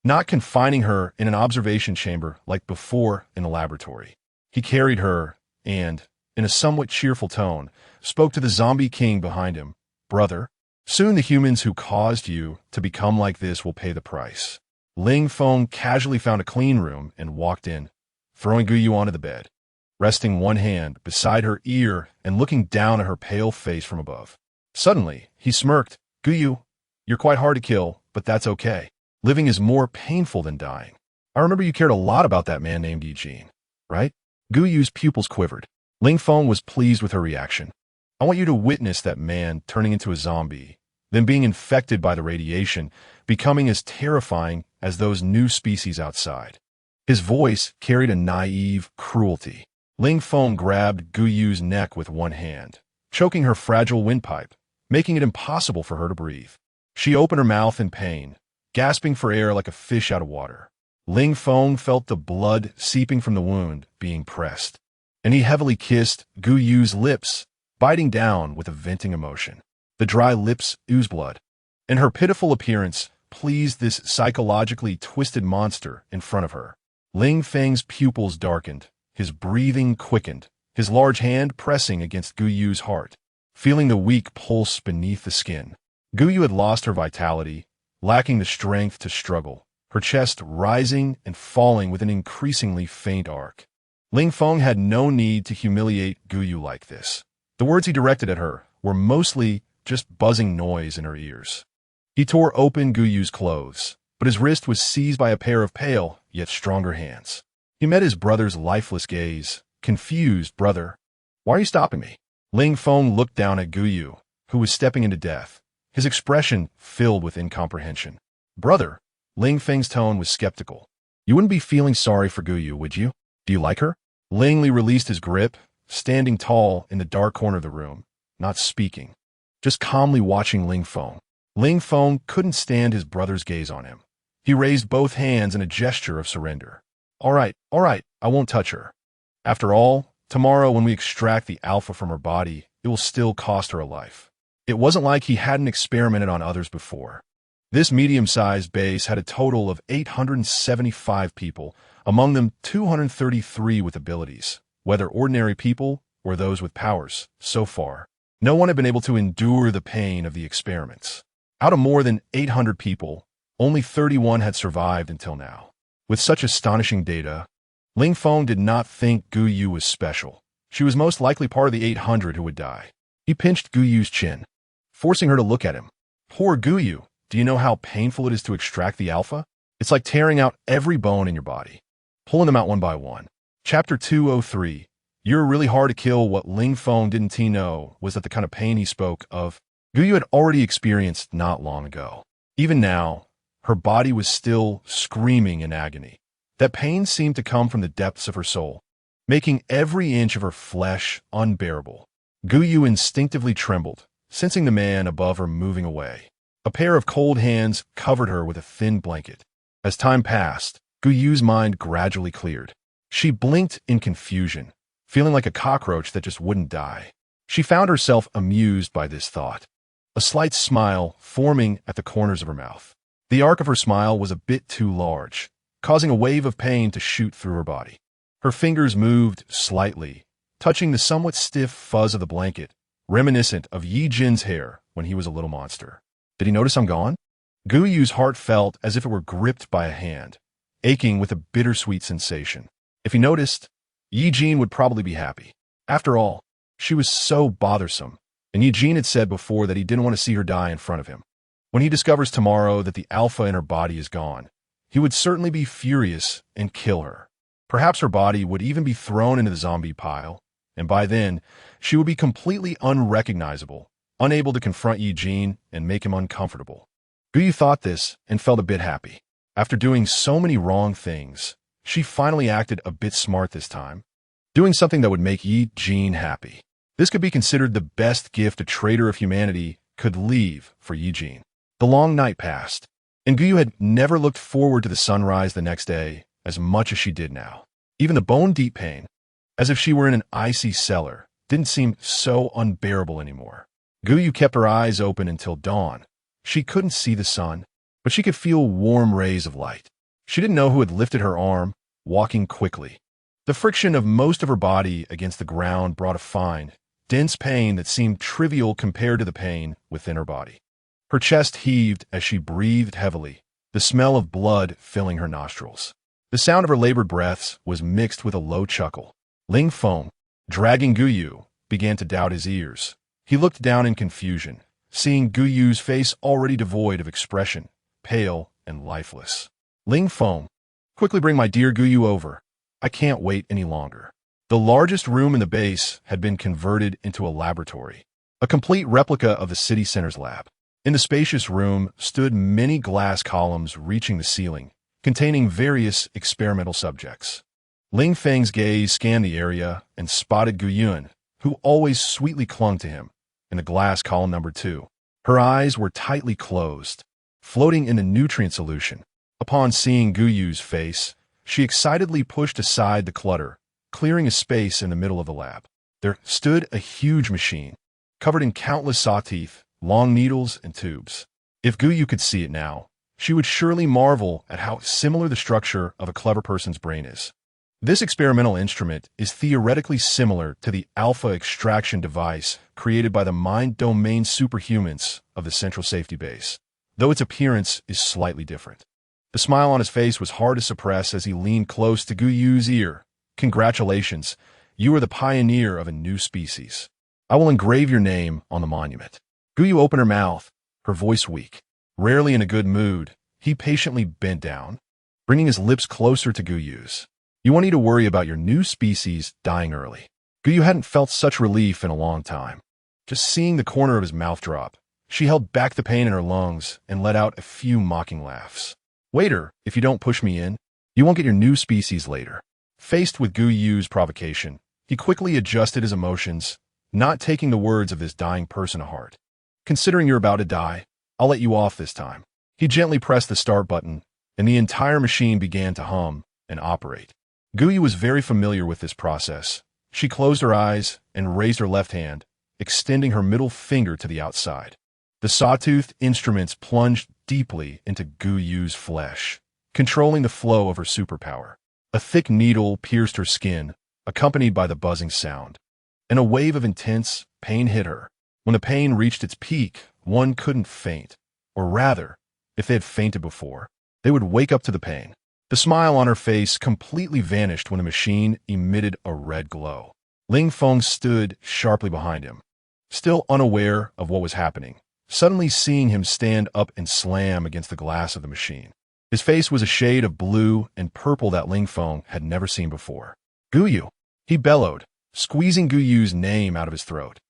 not confining her in an observation chamber like before in the laboratory. He carried her and, in a somewhat cheerful tone, spoke to the zombie king behind him. Brother, soon the humans who caused you to become like this will pay the price. Ling Feng casually found a clean room and walked in, throwing Guyu onto the bed, resting one hand beside her ear and looking down at her pale face from above. Suddenly, he smirked. Guyu, you're quite hard to kill, but that's okay. Living is more painful than dying. I remember you cared a lot about that man named Ye Jin, right? Guyu's pupils quivered. Ling Feng was pleased with her reaction. I want you to witness that man turning into a zombie, then being infected by the radiation, becoming as terrifying as those new species outside. His voice carried a naive cruelty. Ling Feng grabbed Guyu's neck with one hand, choking her fragile windpipe, making it impossible for her to breathe. She opened her mouth in pain, gasping for air like a fish out of water. Ling Feng felt the blood seeping from the wound being pressed, and he heavily kissed Guyu's lips, biting down with a venting emotion. The dry lips oozed blood, and her pitiful appearance pleased this psychologically twisted monster in front of her. Ling Feng's pupils darkened, his breathing quickened, his large hand pressing against Guyu's heart, feeling the weak pulse beneath the skin. Guyu had lost her vitality, lacking the strength to struggle, her chest rising and falling with an increasingly faint arc. Ling Feng had no need to humiliate Guyu like this. The words he directed at her were mostly just buzzing noise in her ears. He tore open Guyu's clothes, but his wrist was seized by a pair of pale, yet stronger hands. He met his brother's lifeless gaze, confused. Brother, why are you stopping me? Ling Feng looked down at Guyu, who was stepping into death, his expression filled with incomprehension. Brother, Ling Feng's tone was skeptical. You wouldn't be feeling sorry for Guyu, would you? Do you like her? Ling Li released his grip, standing tall in the dark corner of the room, not speaking, just calmly watching Ling Feng. Ling Feng couldn't stand his brother's gaze on him. He raised both hands in a gesture of surrender. All right, I won't touch her. After all, tomorrow when we extract the alpha from her body, it will still cost her a life. It wasn't like he hadn't experimented on others before. This medium-sized base had a total of 875 people, among them 233 with abilities, whether ordinary people or those with powers. So far, no one had been able to endure the pain of the experiments. Out of more than 800 people, only 31 had survived until now. With such astonishing data, Ling Feng did not think Guyu was special. She was most likely part of the 800 who would die. He pinched Guyu's chin, forcing her to look at him. Poor Guyu, do you know how painful it is to extract the alpha? It's like tearing out every bone in your body, pulling them out one by one. Chapter 203. You're really hard to kill. What Ling Feng didn't know was that the kind of pain he spoke of, Guyu had already experienced not long ago. Even now, her body was still screaming in agony. That pain seemed to come from the depths of her soul, making every inch of her flesh unbearable. Guyu instinctively trembled, sensing the man above her moving away. A pair of cold hands covered her with a thin blanket. As time passed, Guyu's mind gradually cleared. She blinked in confusion, feeling like a cockroach that just wouldn't die. She found herself amused by this thought, a slight smile forming at the corners of her mouth. The arc of her smile was a bit too large, causing a wave of pain to shoot through her body. Her fingers moved slightly, touching the somewhat stiff fuzz of the blanket, reminiscent of Ye Jin's hair when he was a little monster. Did he notice I'm gone? Guyu's heart felt as if it were gripped by a hand, aching with a bittersweet sensation. If he noticed, Ye Jin would probably be happy. After all, she was so bothersome, and Ye Jin had said before that he didn't want to see her die in front of him. When he discovers tomorrow that the alpha in her body is gone, he would certainly be furious and kill her. Perhaps her body would even be thrown into the zombie pile, and by then, she would be completely unrecognizable, unable to confront Ye Jin and make him uncomfortable. Guyu thought this and felt a bit happy. After doing so many wrong things, she finally acted a bit smart this time, doing something that would make Ye Jin happy. This could be considered the best gift a traitor of humanity could leave for Ye Jin. The long night passed, and Guyu had never looked forward to the sunrise the next day as much as she did now. Even the bone-deep pain, as if she were in an icy cellar, didn't seem so unbearable anymore. Guyu kept her eyes open until dawn. She couldn't see the sun, but she could feel warm rays of light. She didn't know who had lifted her arm, walking quickly. The friction of most of her body against the ground brought a fine, dense pain that seemed trivial compared to the pain within her body. Her chest heaved as she breathed heavily, the smell of blood filling her nostrils. The sound of her labored breaths was mixed with a low chuckle. Ling Feng, dragging Guyu, began to doubt his ears. He looked down in confusion, seeing Guyu's face already devoid of expression, pale and lifeless. Ling Feng, quickly bring my dear Guyu over. I can't wait any longer. The largest room in the base had been converted into a laboratory, a complete replica of the city center's lab. In the spacious room stood many glass columns reaching the ceiling, containing various experimental subjects. Ling Feng's gaze scanned the area and spotted Guyun, who always sweetly clung to him, in the glass column number 2. Her eyes were tightly closed, floating in the nutrient solution. Upon seeing Guyu's face, she excitedly pushed aside the clutter, clearing a space in the middle of the lab. There stood a huge machine, covered in countless saw teeth, long needles, and tubes. If Guyu could see it now, she would surely marvel at how similar the structure of a clever person's brain is. This experimental instrument is theoretically similar to the alpha extraction device created by the mind domain superhumans of the Central Safety Base, though its appearance is slightly different. The smile on his face was hard to suppress as he leaned close to Guyu's ear. Congratulations, you are the pioneer of a new species. I will engrave your name on the monument. Guyu opened her mouth, her voice weak. Rarely in a good mood, he patiently bent down, bringing his lips closer to Guyu's. You won't need to worry about your new species dying early. Guyu hadn't felt such relief in a long time. Just seeing the corner of his mouth drop, she held back the pain in her lungs and let out a few mocking laughs. Waiter, if you don't push me in, you won't get your new species later. Faced with Guyu's provocation, he quickly adjusted his emotions, not taking the words of this dying person to heart. Considering you're about to die, I'll let you off this time. He gently pressed the start button, and the entire machine began to hum and operate. Guyu was very familiar with this process. She closed her eyes and raised her left hand, extending her middle finger to the outside. The sawtoothed instruments plunged deeply into Guyu's flesh, controlling the flow of her superpower. A thick needle pierced her skin, accompanied by the buzzing sound, and a wave of intense pain hit her. When the pain reached its peak, one couldn't faint, or rather, if they had fainted before, they would wake up to the pain. The smile on her face completely vanished when the machine emitted a red glow. Ling Feng stood sharply behind him, still unaware of what was happening, suddenly seeing him stand up and slam against the glass of the machine. His face was a shade of blue and purple that Ling Feng had never seen before. Guyu, he bellowed, squeezing Guyu's name out of his throat.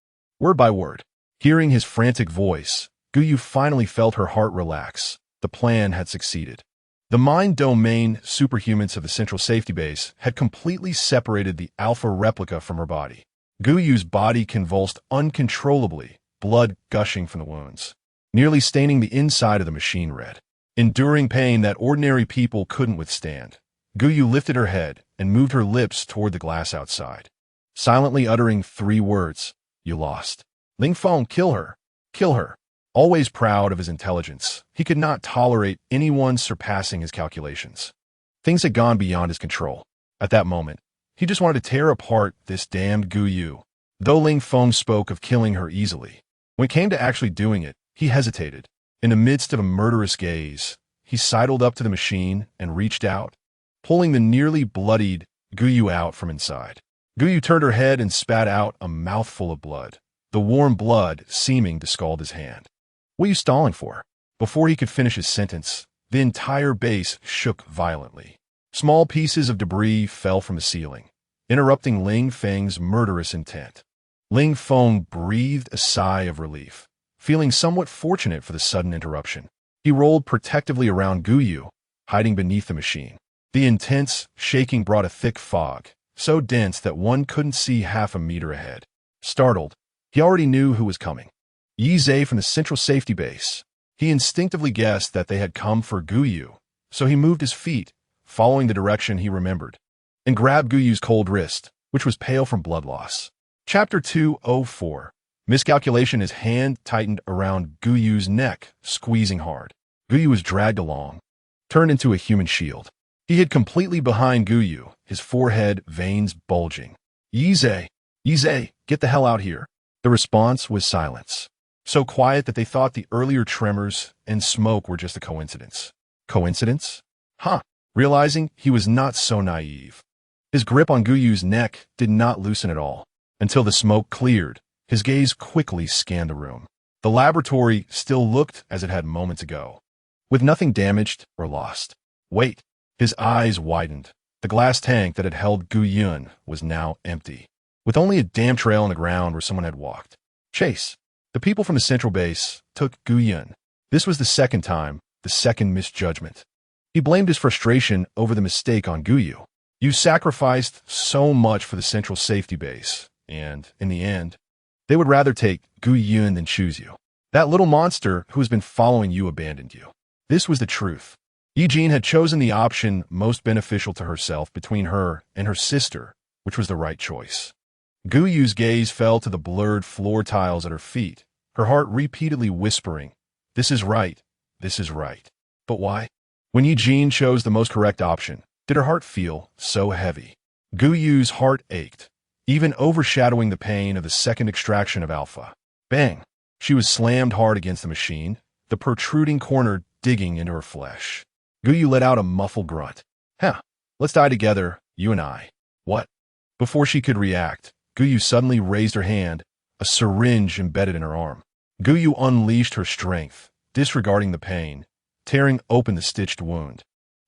Word by word, hearing his frantic voice, Guyu finally felt her heart relax. The plan had succeeded. The mind domain superhumans of the central safety base had completely separated the alpha replica from her body. Guyu's body convulsed uncontrollably, blood gushing from the wounds, nearly staining the inside of the machine red. Enduring pain that ordinary people couldn't withstand, Guyu lifted her head and moved her lips toward the glass outside, silently uttering 3 words, "You lost. Ling Feng, kill her. Kill her." Always proud of his intelligence, he could not tolerate anyone surpassing his calculations. Things had gone beyond his control. At that moment, he just wanted to tear apart this damned Guyu. Though Ling Feng spoke of killing her easily, when it came to actually doing it, he hesitated. In the midst of a murderous gaze, he sidled up to the machine and reached out, pulling the nearly bloodied Guyu out from inside. Guyu turned her head and spat out a mouthful of blood, the warm blood seeming to scald his hand. "What are you stalling for?" Before he could finish his sentence, the entire base shook violently. Small pieces of debris fell from the ceiling, interrupting Ling Feng's murderous intent. Ling Feng breathed a sigh of relief, feeling somewhat fortunate for the sudden interruption. He rolled protectively around Guyu, hiding beneath the machine. The intense shaking brought a thick fog, so dense that one couldn't see half a meter ahead. Startled, he already knew who was coming. Ye Jin from the central safety base. He instinctively guessed that they had come for Guyu, so he moved his feet, following the direction he remembered, and grabbed Guyu's cold wrist, which was pale from blood loss. Chapter 204. Miscalculation. His hand tightened around Guyu's neck, squeezing hard. Guyu was dragged along, turned into a human shield. He hid completely behind Guyu, his forehead veins bulging. Ye Jin, get the hell out here." The response was silence, so quiet that they thought the earlier tremors and smoke were just a coincidence. Coincidence? Huh. Realizing he was not so naive, his grip on Guyu's neck did not loosen at all. Until the smoke cleared, his gaze quickly scanned the room. The laboratory still looked as it had moments ago, with nothing damaged or lost. Wait. His eyes widened. The glass tank that had held Guyu was now empty, with only a damp trail on the ground where someone had walked. Chase. The people from the central base took Guyu. This was the second time, the second misjudgment. He blamed his frustration over the mistake on Guyu. "You sacrificed so much for the central safety base, and, in the end, they would rather take Guyu than choose you. That little monster who has been following you abandoned you." This was the truth. Ye Jin had chosen the option most beneficial to herself between her and her sister, which was the right choice. Guyu's gaze fell to the blurred floor tiles at her feet, her heart repeatedly whispering, "This is right, this is right." But why? When Ye Jin chose the most correct option, did her heart feel so heavy? Guyu's heart ached, even overshadowing the pain of the second extraction of Alpha. Bang! She was slammed hard against the machine, the protruding corner digging into her flesh. Guyu let out a muffled grunt. Let's die together, you and I." "What?" Before she could react, Guyu suddenly raised her hand, a syringe embedded in her arm. Guyu unleashed her strength, disregarding the pain, tearing open the stitched wound,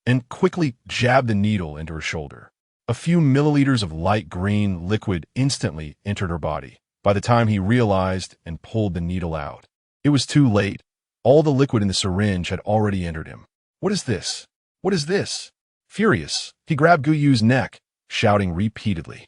and quickly jabbed the needle into her shoulder. A few milliliters of light green liquid instantly entered her body. By the time he realized and pulled the needle out, it was too late. All the liquid in the syringe had already entered him. "What is this? What is this?" Furious, he grabbed Guyu's neck, shouting repeatedly.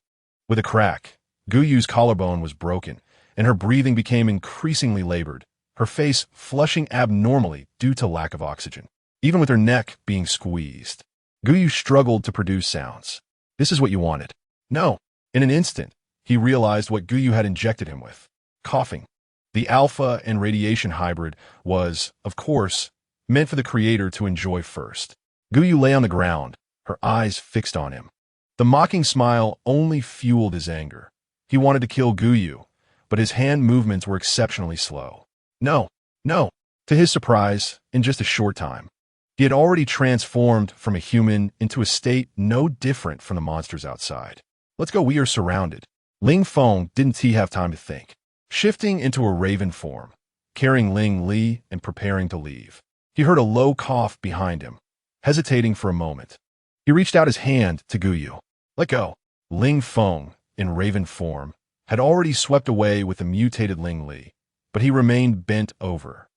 With a crack, Guyu's collarbone was broken, and her breathing became increasingly labored, her face flushing abnormally due to lack of oxygen. Even with her neck being squeezed, Guyu struggled to produce sounds. "This is what you wanted." "No." In an instant, he realized what Guyu had injected him with. Coughing. The alpha and radiation hybrid was, of course, meant for the creator to enjoy first. Guyu lay on the ground, her eyes fixed on him. The mocking smile only fueled his anger. He wanted to kill Guyu, but his hand movements were exceptionally slow. No. To his surprise, in just a short time, he had already transformed from a human into a state no different from the monsters outside. "Let's go, we are surrounded." Ling Feng didn't have time to think. Shifting into a raven form, carrying Ling Li and preparing to leave, he heard a low cough behind him. Hesitating for a moment, he reached out his hand to Guyu. "Let go." Ling Feng, in raven form, had already swept away with the mutated Ling Li, but he remained bent over,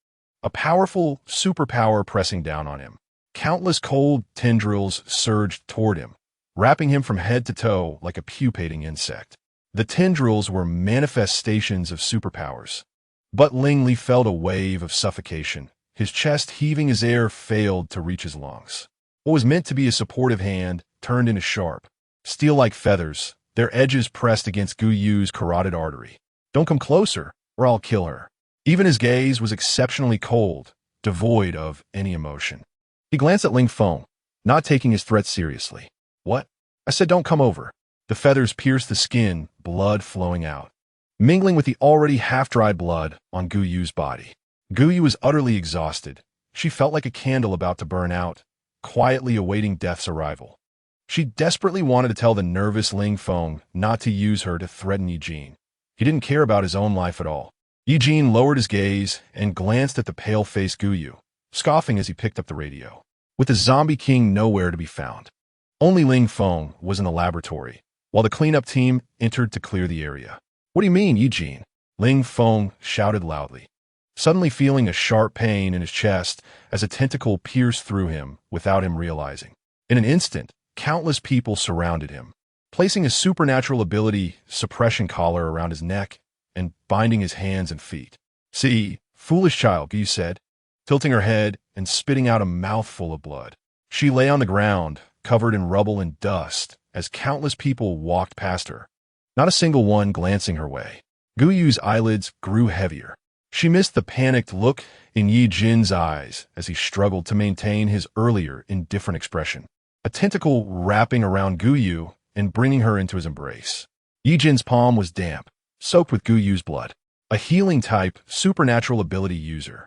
a powerful superpower pressing down on him. Countless cold tendrils surged toward him, wrapping him from head to toe like a pupating insect. The tendrils were manifestations of superpowers. But Ling Li felt a wave of suffocation, his chest heaving as air failed to reach his lungs. What was meant to be a supportive hand turned into sharp, steel-like feathers, their edges pressed against Gu Yu's carotid artery. "Don't come closer, or I'll kill her." Even his gaze was exceptionally cold, devoid of any emotion. He glanced at Ling Feng, not taking his threat seriously. "What?" "I said don't come over." The feathers pierced the skin, blood flowing out, mingling with the already half-dried blood on Gu Yu's body. Gu Yu was utterly exhausted. She felt like a candle about to burn out, quietly awaiting death's arrival. She desperately wanted to tell the nervous Ling Feng not to use her to threaten Ye Jin. He didn't care about his own life at all. Ye Jin lowered his gaze and glanced at the pale-faced Gu Yu, scoffing as he picked up the radio. With the zombie king nowhere to be found, only Ling Feng was in the laboratory, while the cleanup team entered to clear the area. "What do you mean, Ye Jin?" Ling Feng shouted loudly, suddenly feeling a sharp pain in his chest as a tentacle pierced through him without him realizing. In an instant, countless people surrounded him, placing a supernatural ability suppression collar around his neck and binding his hands and feet. "See, foolish child," Gu said, tilting her head and spitting out a mouthful of blood. She lay on the ground, covered in rubble and dust, as countless people walked past her, not a single one glancing her way. Gu Yu's eyelids grew heavier. She missed the panicked look in Ye Jin's eyes as he struggled to maintain his earlier indifferent expression, a tentacle wrapping around Gu Yu and bringing her into his embrace. Ye Jin's palm was damp, soaked with Gu Yu's blood, a healing-type, supernatural ability user.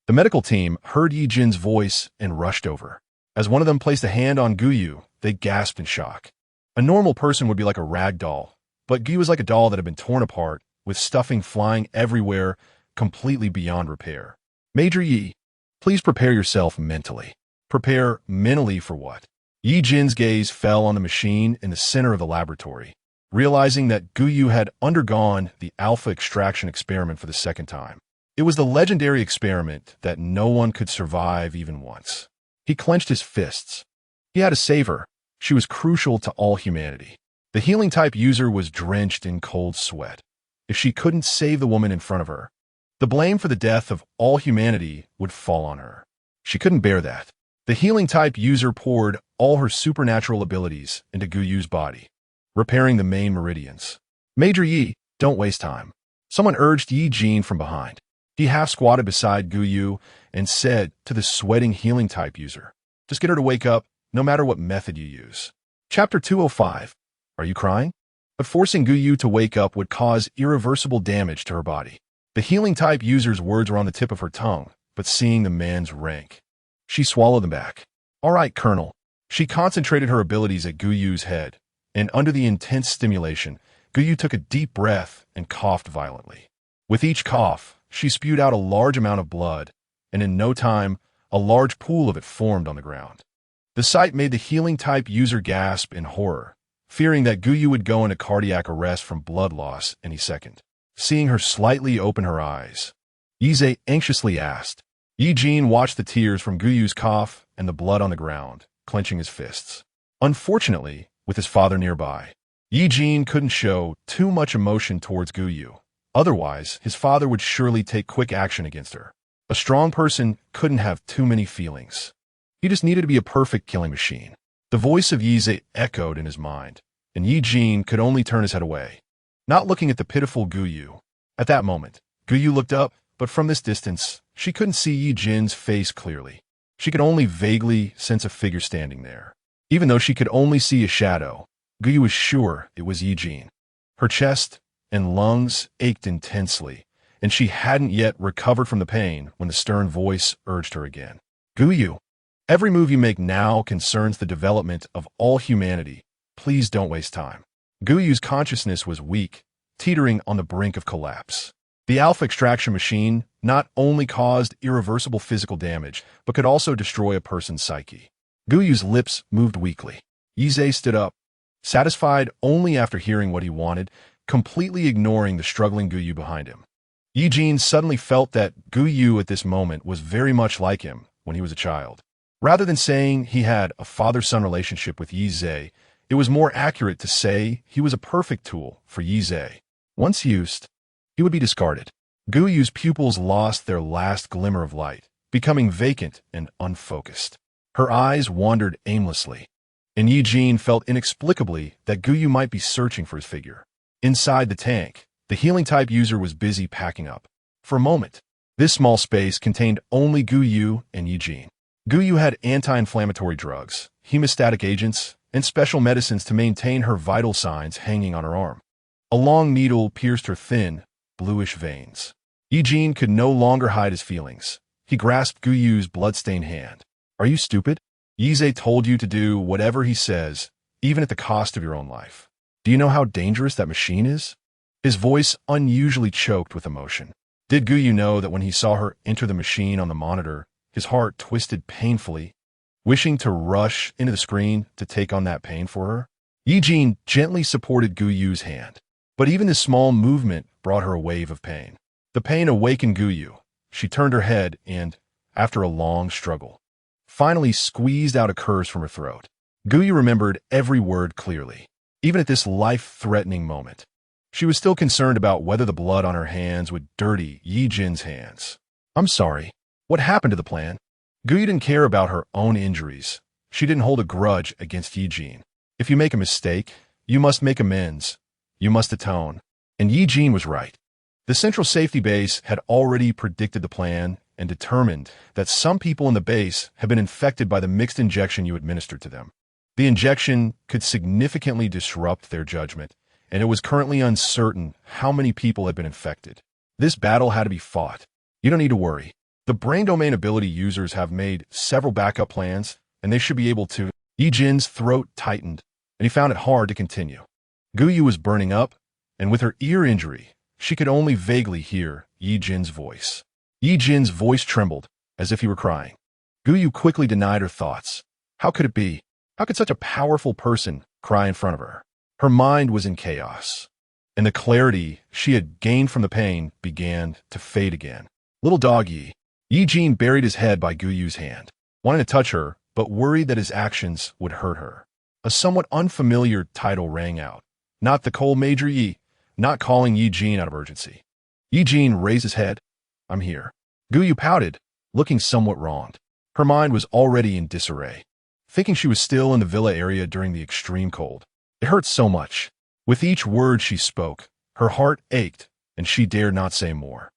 The medical team heard Ye Jin's voice and rushed over. As one of them placed a hand on Gu Yu, they gasped in shock. A normal person would be like a rag doll, but Gu was like a doll that had been torn apart, with stuffing flying everywhere, completely beyond repair. "Major Yi, please prepare yourself mentally." "Prepare mentally for what?" Ye Jin's gaze fell on the machine in the center of the laboratory, realizing that Gu Yu had undergone the alpha extraction experiment for the second time. It was the legendary experiment that no one could survive even once. He clenched his fists. He had to save her. She was crucial to all humanity. The healing-type user was drenched in cold sweat. If she couldn't save the woman in front of her, the blame for the death of all humanity would fall on her. She couldn't bear that. The healing-type user poured all her supernatural abilities into Gu Yu's body, repairing the main meridians. "Major Yi, don't waste time." Someone urged Ye Jin from behind. He half-squatted beside Gu Yu and said to the sweating healing-type user, "Just get her to wake up, no matter what method you use." Chapter 205. Are you crying? But forcing Gu Yu to wake up would cause irreversible damage to her body. The healing-type user's words were on the tip of her tongue, but seeing the man's rank, she swallowed them back. "All right, Colonel." She concentrated her abilities at Gu Yu's head, and under the intense stimulation, Gu Yu took a deep breath and coughed violently. With each cough, she spewed out a large amount of blood, and in no time, a large pool of it formed on the ground. The sight made the healing-type user gasp in horror, fearing that Gu Yu would go into cardiac arrest from blood loss any second. Seeing her slightly open her eyes, Ye anxiously asked. Ye Jin watched the tears from Gu Yu's cough and the blood on the ground, clenching his fists. Unfortunately, with his father nearby, Ye Jin couldn't show too much emotion towards Gu Yu. Otherwise, his father would surely take quick action against her. A strong person couldn't have too many feelings. He just needed to be a perfect killing machine. The voice of Ye echoed in his mind, and Ye Jin could only turn his head away, not looking at the pitiful Gu Yu. At that moment, Gu Yu looked up, but from this distance, she couldn't see Ye Jin's face clearly. She could only vaguely sense a figure standing there. Even though she could only see a shadow, Gu Yu was sure it was Ye Jin. Her chest and lungs ached intensely, and she hadn't yet recovered from the pain when the stern voice urged her again. "Gu Yu, every move you make now concerns the development of all humanity. Please don't waste time." Gu Yu's consciousness was weak, teetering on the brink of collapse. The alpha extraction machine not only caused irreversible physical damage, but could also destroy a person's psyche. Gu Yu's lips moved weakly. Ye stood up, satisfied only after hearing what he wanted, completely ignoring the struggling Gu Yu behind him. Ye Jin suddenly felt that Gu Yu at this moment was very much like him when he was a child. Rather than saying he had a father-son relationship with Ye Jin, it was more accurate to say he was a perfect tool for Ye Jin. Once used, he would be discarded. Gu Yu's pupils lost their last glimmer of light, becoming vacant and unfocused. Her eyes wandered aimlessly, and Ye Jin felt inexplicably that Gu Yu might be searching for his figure. Inside the tank, the healing-type user was busy packing up. For a moment, this small space contained only Gu Yu and Ye Jin. Gu Yu had anti-inflammatory drugs, hemostatic agents, and special medicines to maintain her vital signs hanging on her arm. A long needle pierced her thin, bluish veins. Ye Jin could no longer hide his feelings. He grasped Gu Yu's blood-stained hand. "Are you stupid? Ye Jin told you to do whatever he says, even at the cost of your own life. Do you know how dangerous that machine is?" His voice unusually choked with emotion. Did Gu Yu know that when he saw her enter the machine on the monitor, his heart twisted painfully, wishing to rush into the screen to take on that pain for her? Ye Jin gently supported Gu Yu's hand, but even this small movement brought her a wave of pain. The pain awakened Gu Yu. She turned her head and, after a long struggle, finally squeezed out a curse from her throat. Gu Yu remembered every word clearly, even at this life-threatening moment. She was still concerned about whether the blood on her hands would dirty Ye Jin's hands. "I'm sorry. What happened to the plan?" Gu Yu didn't care about her own injuries. She didn't hold a grudge against Ye Jin. If you make a mistake, you must make amends. You must atone. And Ye Jin was right. The Central Safety Base had already predicted the plan and determined that some people in the base had been infected by the mixed injection you administered to them. The injection could significantly disrupt their judgment, and it was currently uncertain how many people had been infected. This battle had to be fought. You don't need to worry. The brain domain ability users have made several backup plans, and they should be able to. Ye Jin's throat tightened, and he found it hard to continue. Gu Yu was burning up, and with her ear injury, she could only vaguely hear Ye Jin's voice. Ye Jin's voice trembled, as if he were crying. Gu Yu quickly denied her thoughts. How could it be? How could such a powerful person cry in front of her? Her mind was in chaos, and the clarity she had gained from the pain began to fade again. "Little dog Ye." Ye Jin buried his head by Gu Yu's hand, wanting to touch her, but worried that his actions would hurt her. A somewhat unfamiliar title rang out. Not the cold Major Yi, not calling Ye Jin out of urgency. Ye Jin raised his head. "I'm here." Gu Yu pouted, looking somewhat wronged. Her mind was already in disarray, thinking she was still in the villa area during the extreme cold. It hurt so much. With each word she spoke, her heart ached, and she dared not say more,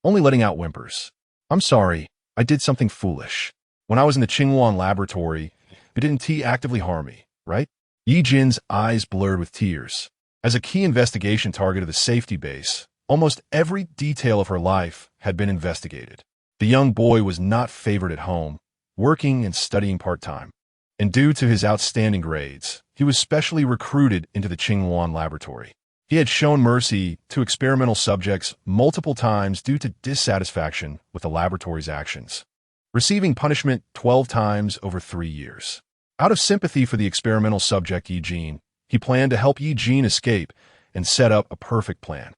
only letting out whimpers. "I'm sorry, I did something foolish. When I was in the Qingwan laboratory, it didn't actively harm me, right?" Ye Jin's eyes blurred with tears. As a key investigation target of the safety base, almost every detail of her life had been investigated. The young boy was not favored at home, working and studying part-time. And due to his outstanding grades, he was specially recruited into the Qingwan laboratory. He had shown mercy to experimental subjects multiple times due to dissatisfaction with the laboratory's actions, receiving punishment 12 times over 3 years. Out of sympathy for the experimental subject Ye Jin, he planned to help Ye Jin escape and set up a perfect plan.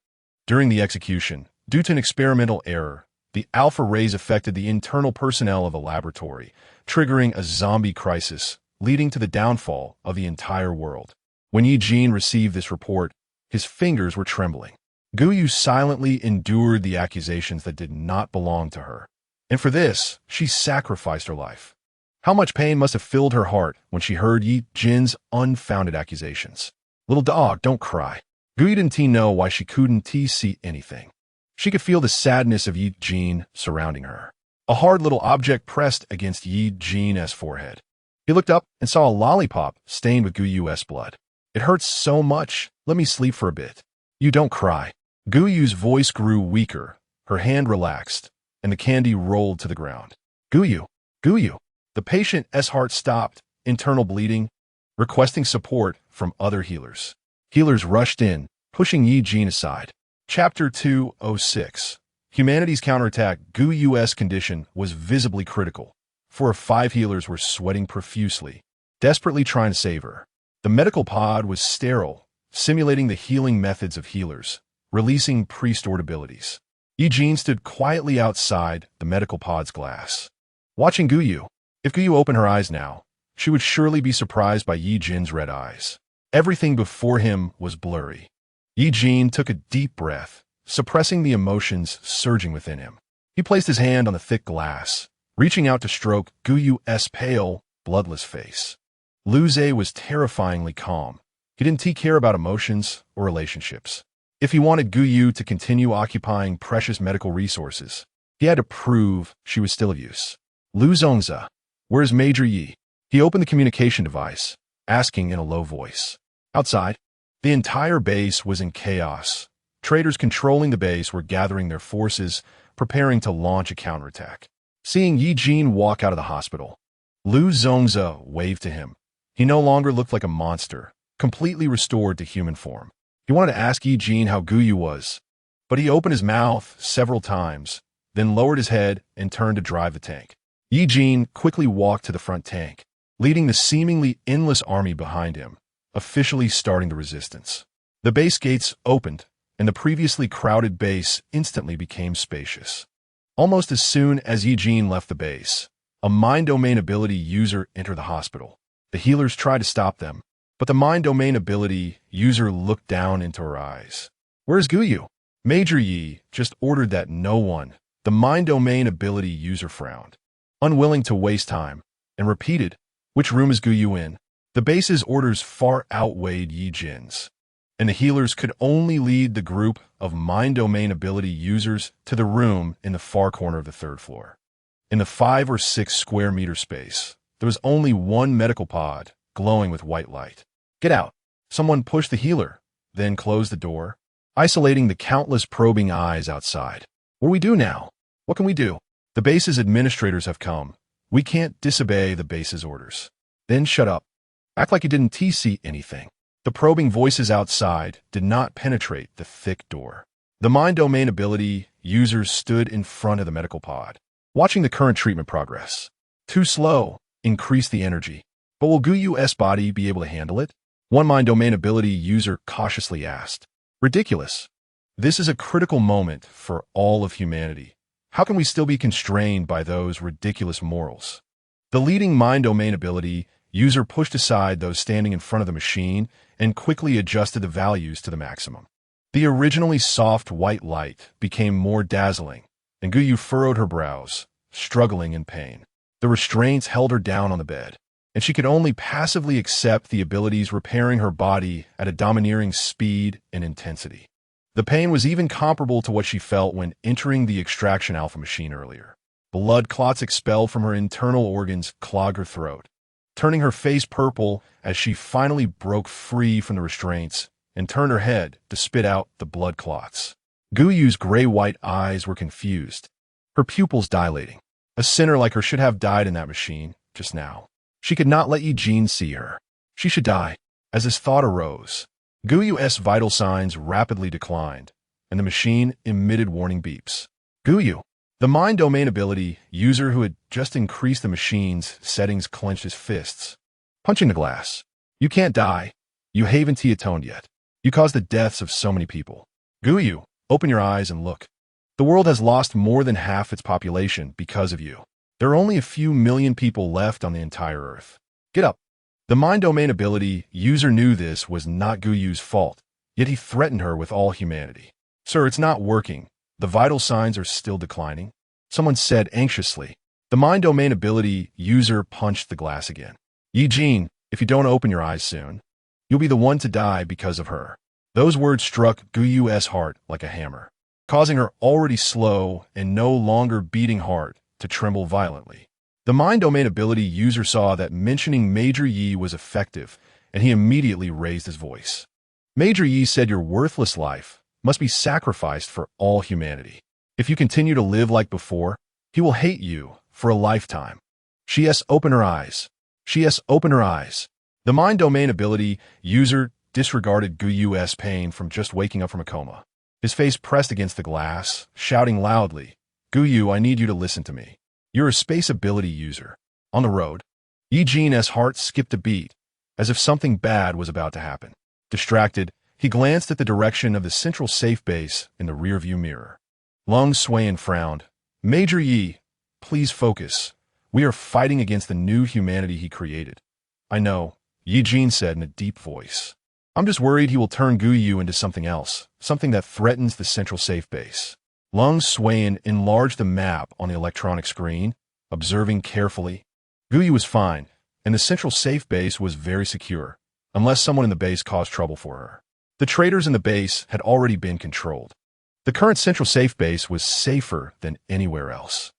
During the execution, due to an experimental error, the alpha rays affected the internal personnel of the laboratory, triggering a zombie crisis, leading to the downfall of the entire world. When Ye Jin received this report, his fingers were trembling. Gu Yu silently endured the accusations that did not belong to her. And for this, she sacrificed her life. How much pain must have filled her heart when she heard Ye Jin's unfounded accusations. "Little dog, don't cry." Gu Yu didn't know why she couldn't see anything. She could feel the sadness of Ye Jin surrounding her. A hard little object pressed against Ye Jin's forehead. He looked up and saw a lollipop stained with Gu Yu's blood. "It hurts so much. Let me sleep for a bit." "You don't cry." Gu Yu's voice grew weaker. Her hand relaxed, and the candy rolled to the ground. Gu Yu, Gu Yu." The patient's heart stopped, internal bleeding, requesting support from other healers. Healers rushed in, pushing Ye Jin aside. Chapter 206. Humanity's counterattack. Gu Yu's condition was visibly critical. 4 of 5 healers were sweating profusely, desperately trying to save her. The medical pod was sterile, simulating the healing methods of healers, releasing pre-stored abilities. Ye Jin stood quietly outside the medical pod's glass, watching Gu Yu. If Guyu opened her eyes now, she would surely be surprised by Ye Jin's red eyes. Everything before him was blurry. Ye Jin took a deep breath, suppressing the emotions surging within him. He placed his hand on the thick glass, reaching out to stroke Guyu's pale, bloodless face. Lu Zhe was terrifyingly calm. He didn't care about emotions or relationships. If he wanted Guyu to continue occupying precious medical resources, he had to prove she was still of use. Lu Zongzi, where's Major Yi? He opened the communication device, asking in a low voice. Outside, the entire base was in chaos. Traders controlling the base were gathering their forces, preparing to launch a counterattack. Seeing Ye Jin walk out of the hospital, Lu Zongzi waved to him. He no longer looked like a monster, completely restored to human form. He wanted to ask Ye Jin how Guyu was, but he opened his mouth several times, then lowered his head and turned to drive the tank. Ye Jin quickly walked to the front tank, leading the seemingly endless army behind him, officially starting the resistance. The base gates opened, and the previously crowded base instantly became spacious. Almost as soon as Ye Jin left the base, a mind domain ability user entered the hospital. The healers tried to stop them, but the mind domain ability user looked down into her eyes. Where's Guyu? Major Yi just ordered that no one. The mind domain ability user frowned, unwilling to waste time, and repeated, which room is Guyu in? The base's orders far outweighed Ye Jin's, and the healers could only lead the group of mind domain ability users to the room in the far corner of the third floor. In the 5 or 6 square meter space, there was only one medical pod, glowing with white light. Get out. Someone pushed the healer, then closed the door, isolating the countless probing eyes outside. What do we do now? What can we do? The base's administrators have come. We can't disobey the base's orders. Then shut up. Act like you didn't see anything. The probing voices outside did not penetrate the thick door. The mind domain ability users stood in front of the medical pod, watching the current treatment progress. Too slow. Increase the energy. But will Guyu's body be able to handle it? One mind domain ability user cautiously asked. Ridiculous. This is a critical moment for all of humanity. How can we still be constrained by those ridiculous morals? The leading mind domain ability user pushed aside those standing in front of the machine and quickly adjusted the values to the maximum. The originally soft white light became more dazzling, and Guyu furrowed her brows, struggling in pain. The restraints held her down on the bed, and she could only passively accept the abilities repairing her body at a domineering speed and intensity. The pain was even comparable to what she felt when entering the extraction alpha machine earlier. Blood clots expelled from her internal organs clogged her throat, turning her face purple as she finally broke free from the restraints and turned her head to spit out the blood clots. Guyu's gray-white eyes were confused, her pupils dilating. A sinner like her should have died in that machine just now. She could not let Ye Jin see her. She should die. As this thought arose, Guyu's vital signs rapidly declined, and the machine emitted warning beeps. Guyu, the mind domain ability user who had just increased the machine's settings, clenched his fists, punching the glass. You can't die. You haven't atoned yet. You caused the deaths of so many people. Guyu, open your eyes and look. The world has lost more than half its population because of you. There are only a few million people left on the entire Earth. Get up. The mind domain ability user knew this was not Guyu's fault, yet he threatened her with all humanity. Sir, it's not working. The vital signs are still declining. Someone said anxiously. The mind domain ability user punched the glass again. Ye Jin, if you don't open your eyes soon, you'll be the one to die because of her. Those words struck Guyu's heart like a hammer, causing her already slow and no longer beating heart to tremble violently. The mind domain ability user saw that mentioning Major Yi was effective, and he immediately raised his voice. Major Yi said your worthless life must be sacrificed for all humanity. If you continue to live like before, he will hate you for a lifetime. She has opened her eyes. She has opened her eyes. The mind domain ability user disregarded Guyu's pain from just waking up from a coma. His face pressed against the glass, shouting loudly, Guyu, I need you to listen to me. You're a space ability user. On the road, Ye Jin's heart skipped a beat, as if something bad was about to happen. Distracted, he glanced at the direction of the central safe base in the rearview mirror. Lung Swain frowned. Major Yi, please focus. We are fighting against the new humanity he created. I know, Ye Jin said in a deep voice. I'm just worried he will turn Guyu into something else, something that threatens the central safe base. Lung Swain enlarged the map on the electronic screen, observing carefully. Guyu was fine, and the central safe base was very secure, unless someone in the base caused trouble for her. The traders in the base had already been controlled. The current central safe base was safer than anywhere else.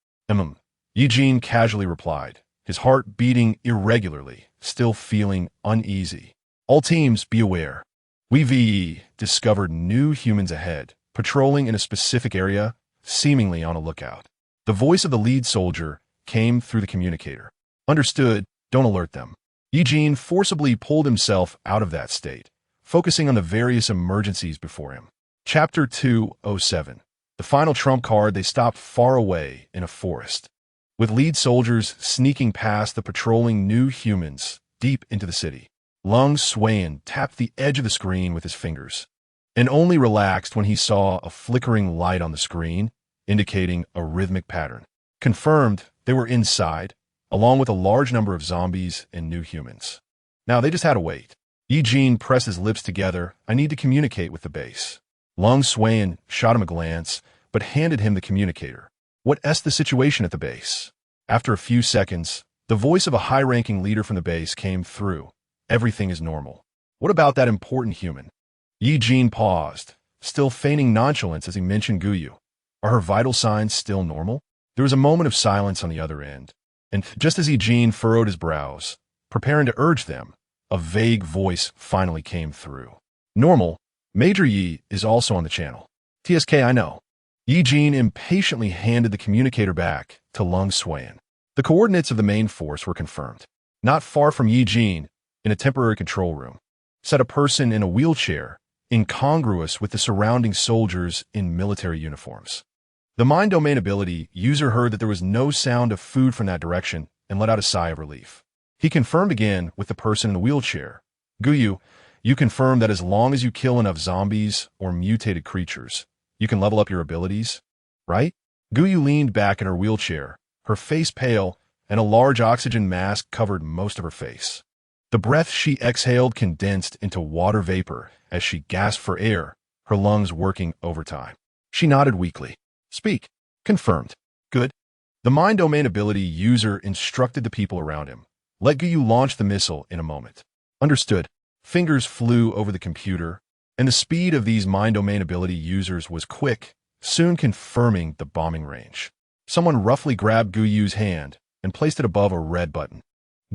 Ye Jin casually replied, his heart beating irregularly, still feeling uneasy. All teams, be aware. We've discovered new humans ahead, patrolling in a specific area, seemingly on a lookout. The voice of the lead soldier came through the communicator. Understood, don't alert them. Ye Jin forcibly pulled himself out of that state, focusing on the various emergencies before him. Chapter 207. The final trump card. They stopped far away in a forest, with lead soldiers sneaking past the patrolling new humans deep into the city. Lung Swain tapped the edge of the screen with his fingers, and only relaxed when he saw a flickering light on the screen, indicating a rhythmic pattern. Confirmed, they were inside, along with a large number of zombies and new humans. Now they just had to wait. Ye Jin pressed his lips together. I need to communicate with the base. Lung Swain shot him a glance, but handed him the communicator. What's the situation at the base? After a few seconds, the voice of a high-ranking leader from the base came through. Everything is normal. What about that important human? Ye Jin paused, still feigning nonchalance as he mentioned Guyu. Are her vital signs still normal? There was a moment of silence on the other end, and just as Ye Jin furrowed his brows, preparing to urge them, a vague voice finally came through. Normal. Major Yi is also on the channel. TSK, I know. Ye Jin impatiently handed the communicator back to Lung Swain. The coordinates of the main force were confirmed. Not far from Ye Jin, in a temporary control room, sat a person in a wheelchair, incongruous with the surrounding soldiers in military uniforms. The mind domain ability user heard that there was no sound of food from that direction and let out a sigh of relief. He confirmed again with the person in the wheelchair. Guyu, you confirm that as long as you kill enough zombies or mutated creatures, you can level up your abilities, right? Guyu leaned back in her wheelchair, her face pale, and a large oxygen mask covered most of her face. The breath she exhaled condensed into water vapor as she gasped for air, her lungs working overtime. She nodded weakly. Speak. Confirmed. Good. The mind domain ability user instructed the people around him. Let Guyu launch the missile in a moment. Understood. Fingers flew over the computer, and the speed of these mind domain ability users was quick, soon confirming the bombing range. Someone roughly grabbed Guyu's hand and placed it above a red button.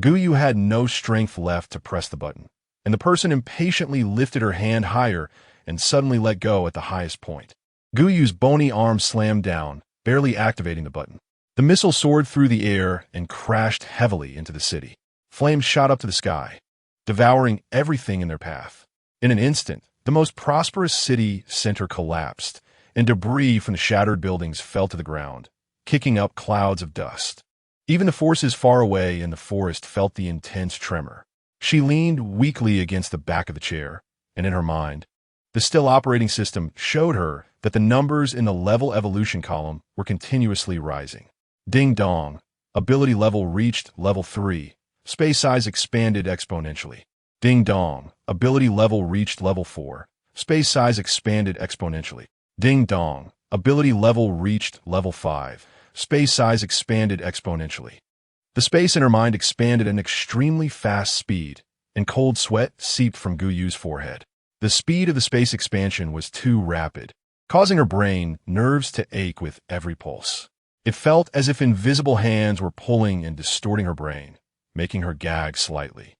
Guyu had no strength left to press the button, and the person impatiently lifted her hand higher and suddenly let go at the highest point. Guyu's bony arm slammed down, barely activating the button. The missile soared through the air and crashed heavily into the city. Flames shot up to the sky, devouring everything in their path. In an instant, the most prosperous city center collapsed, and debris from the shattered buildings fell to the ground, kicking up clouds of dust. Even the forces far away in the forest felt the intense tremor. She leaned weakly against the back of the chair, and in her mind, the still operating system showed her that the numbers in the level evolution column were continuously rising. Ding dong. Ability level reached level 3. Space size expanded exponentially. Ding dong. Ability level reached level 4. Space size expanded exponentially. Ding dong. Ability level reached level 5. Space size expanded exponentially. The space in her mind expanded at an extremely fast speed, and cold sweat seeped from Guyu's forehead. The speed of the space expansion was too rapid, causing her brain nerves to ache with every pulse. It felt as if invisible hands were pulling and distorting her brain, making her gag slightly.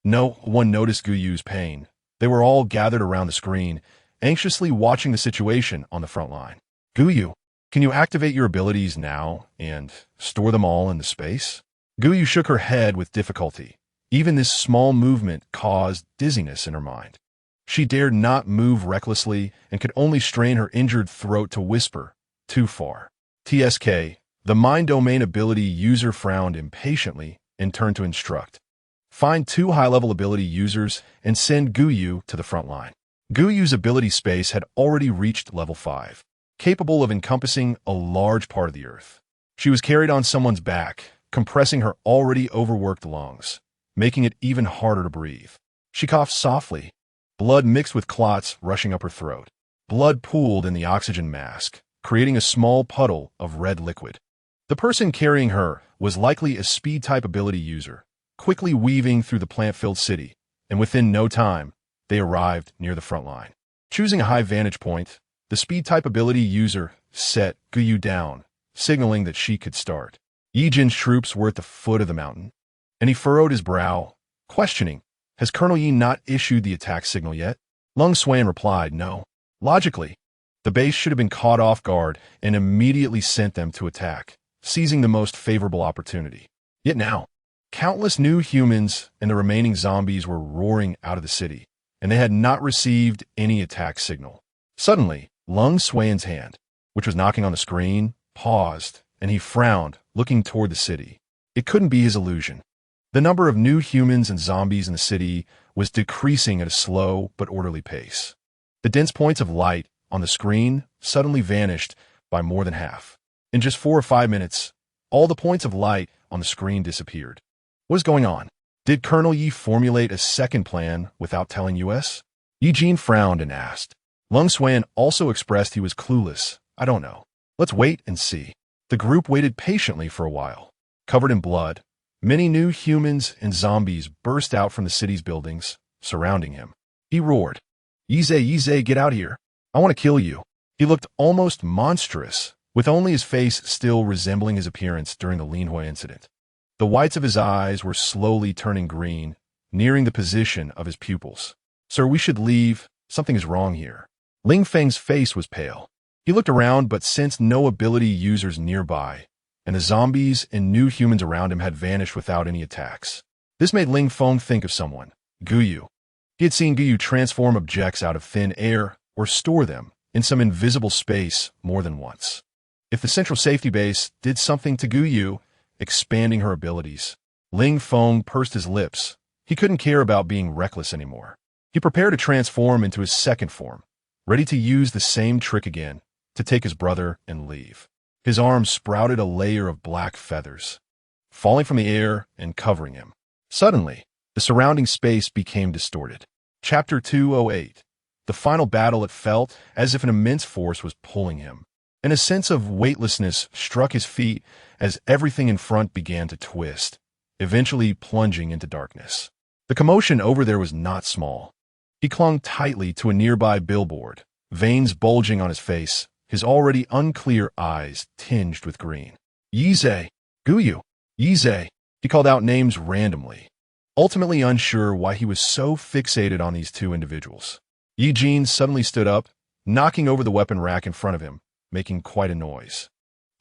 No one noticed Guyu's pain. They were all gathered around the screen, anxiously watching the situation on the front line. Guyu, can you activate your abilities now and store them all in the space? Guyu shook her head with difficulty. Even this small movement caused dizziness in her mind. She dared not move recklessly and could only strain her injured throat to whisper, too far. TSK, the mind domain ability user frowned impatiently and turned to instruct. Find 2 high-level ability users and send Guyu to the front line. Guyu's ability space had already reached level 5, capable of encompassing a large part of the Earth. She was carried on someone's back, compressing her already overworked lungs, making it even harder to breathe. She coughed softly, blood mixed with clots rushing up her throat. Blood pooled in the oxygen mask, creating a small puddle of red liquid. The person carrying her was likely a speed-type ability user, quickly weaving through the plant-filled city, and within no time, they arrived near the front line. Choosing a high vantage point, the speed-type ability user set Guyu down, signaling that she could start. Ye Jin's troops were at the foot of the mountain, and he furrowed his brow, questioning, has Colonel Yi not issued the attack signal yet? Lung Xuan replied, no. Logically, the base should have been caught off guard and immediately sent them to attack, seizing the most favorable opportunity. Yet now, countless new humans and the remaining zombies were roaring out of the city, and they had not received any attack signal. Suddenly, Lung Xuan's hand, which was knocking on the screen, paused, and he frowned, looking toward the city. It couldn't be his illusion. The number of new humans and zombies in the city was decreasing at a slow but orderly pace. The dense points of light on the screen suddenly vanished by more than half. In just 4 or 5 minutes, all the points of light on the screen disappeared. What is going on? Did Colonel Yi formulate a second plan without telling us? Ye Jin frowned and asked. Lung Xuan also expressed he was clueless. I don't know. Let's wait and see. The group waited patiently for a while. Covered in blood, many new humans and zombies burst out from the city's buildings, surrounding him. He roared, Ye, get out here. I want to kill you. He looked almost monstrous, with only his face still resembling his appearance during the Linhui incident. The whites of his eyes were slowly turning green, nearing the position of his pupils. Sir, we should leave. Something is wrong here. Ling Feng's face was pale. He looked around but sensed no ability users nearby, and the zombies and new humans around him had vanished without any attacks. This made Ling Feng think of someone, Guyu. He had seen Guyu transform objects out of thin air or store them in some invisible space more than once. If the central safety base did something to Guyu, expanding her abilities, Ling Feng pursed his lips. He couldn't care about being reckless anymore. He prepared to transform into his second form, ready to use the same trick again, to take his brother and leave. His arms sprouted a layer of black feathers, falling from the air and covering him. Suddenly, the surrounding space became distorted. Chapter 208. The final battle. It felt as if an immense force was pulling him, and a sense of weightlessness struck his feet as everything in front began to twist, eventually plunging into darkness. The commotion over there was not small. He clung tightly to a nearby billboard, veins bulging on his face, his already unclear eyes tinged with green. Yize, Guyu, Yize. He called out names randomly, ultimately unsure why he was so fixated on these two individuals. Ye Jin suddenly stood up, knocking over the weapon rack in front of him, making quite a noise.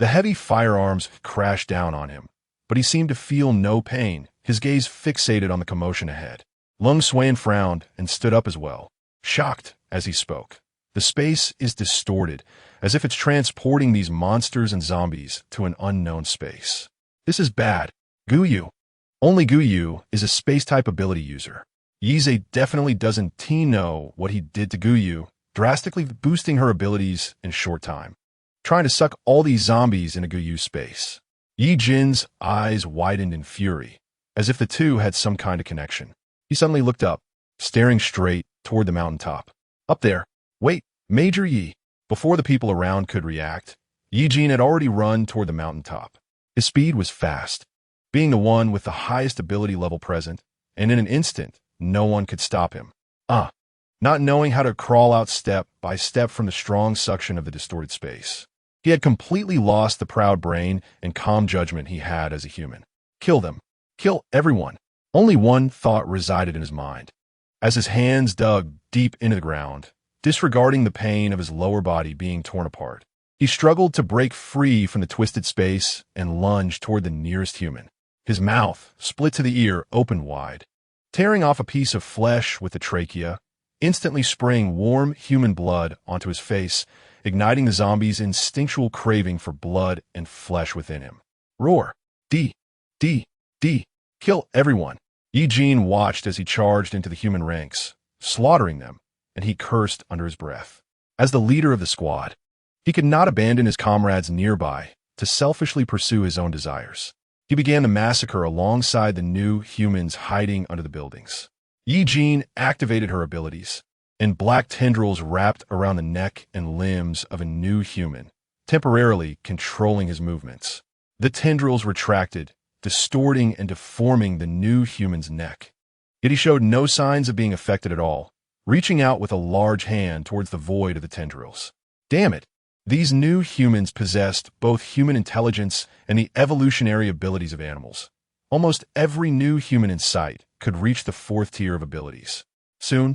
The heavy firearms crashed down on him, but he seemed to feel no pain, his gaze fixated on the commotion ahead. Lung Xuan frowned and stood up as well, shocked as he spoke. The space is distorted, as if it's transporting these monsters and zombies to an unknown space. This is bad. Guyu. Only Guyu is a space-type ability user. Yize definitely doesn't know what he did to Guyu, drastically boosting her abilities in short time, trying to suck all these zombies into Guyu's space. Ye Jin's eyes widened in fury, as if the two had some kind of connection. He suddenly looked up, staring straight toward the mountaintop. Up there. Wait, Major Yi. Before the people around could react, Ye Jin had already run toward the mountaintop. His speed was fast, being the one with the highest ability level present, and in an instant, no one could stop him. Not knowing how to crawl out step by step from the strong suction of the distorted space. He had completely lost the proud brain and calm judgment he had as a human. Kill them. Kill everyone. Only one thought resided in his mind. As his hands dug deep into the ground, disregarding the pain of his lower body being torn apart, he struggled to break free from the twisted space and lunged toward the nearest human. His mouth, split to the ear, opened wide, tearing off a piece of flesh with the trachea, instantly spraying warm human blood onto his face, igniting the zombie's instinctual craving for blood and flesh within him. Roar. D. Kill everyone. Ye Jin watched as he charged into the human ranks, slaughtering them, and he cursed under his breath. As the leader of the squad, he could not abandon his comrades nearby to selfishly pursue his own desires. He began the massacre alongside the new humans hiding under the buildings. Ye Jin activated her abilities, and black tendrils wrapped around the neck and limbs of a new human, temporarily controlling his movements. The tendrils retracted, distorting and deforming the new human's neck. Yet he showed no signs of being affected at all, reaching out with a large hand towards the void of the tendrils. Damn it! These new humans possessed both human intelligence and the evolutionary abilities of animals. Almost every new human in sight could reach the fourth tier of abilities. Soon,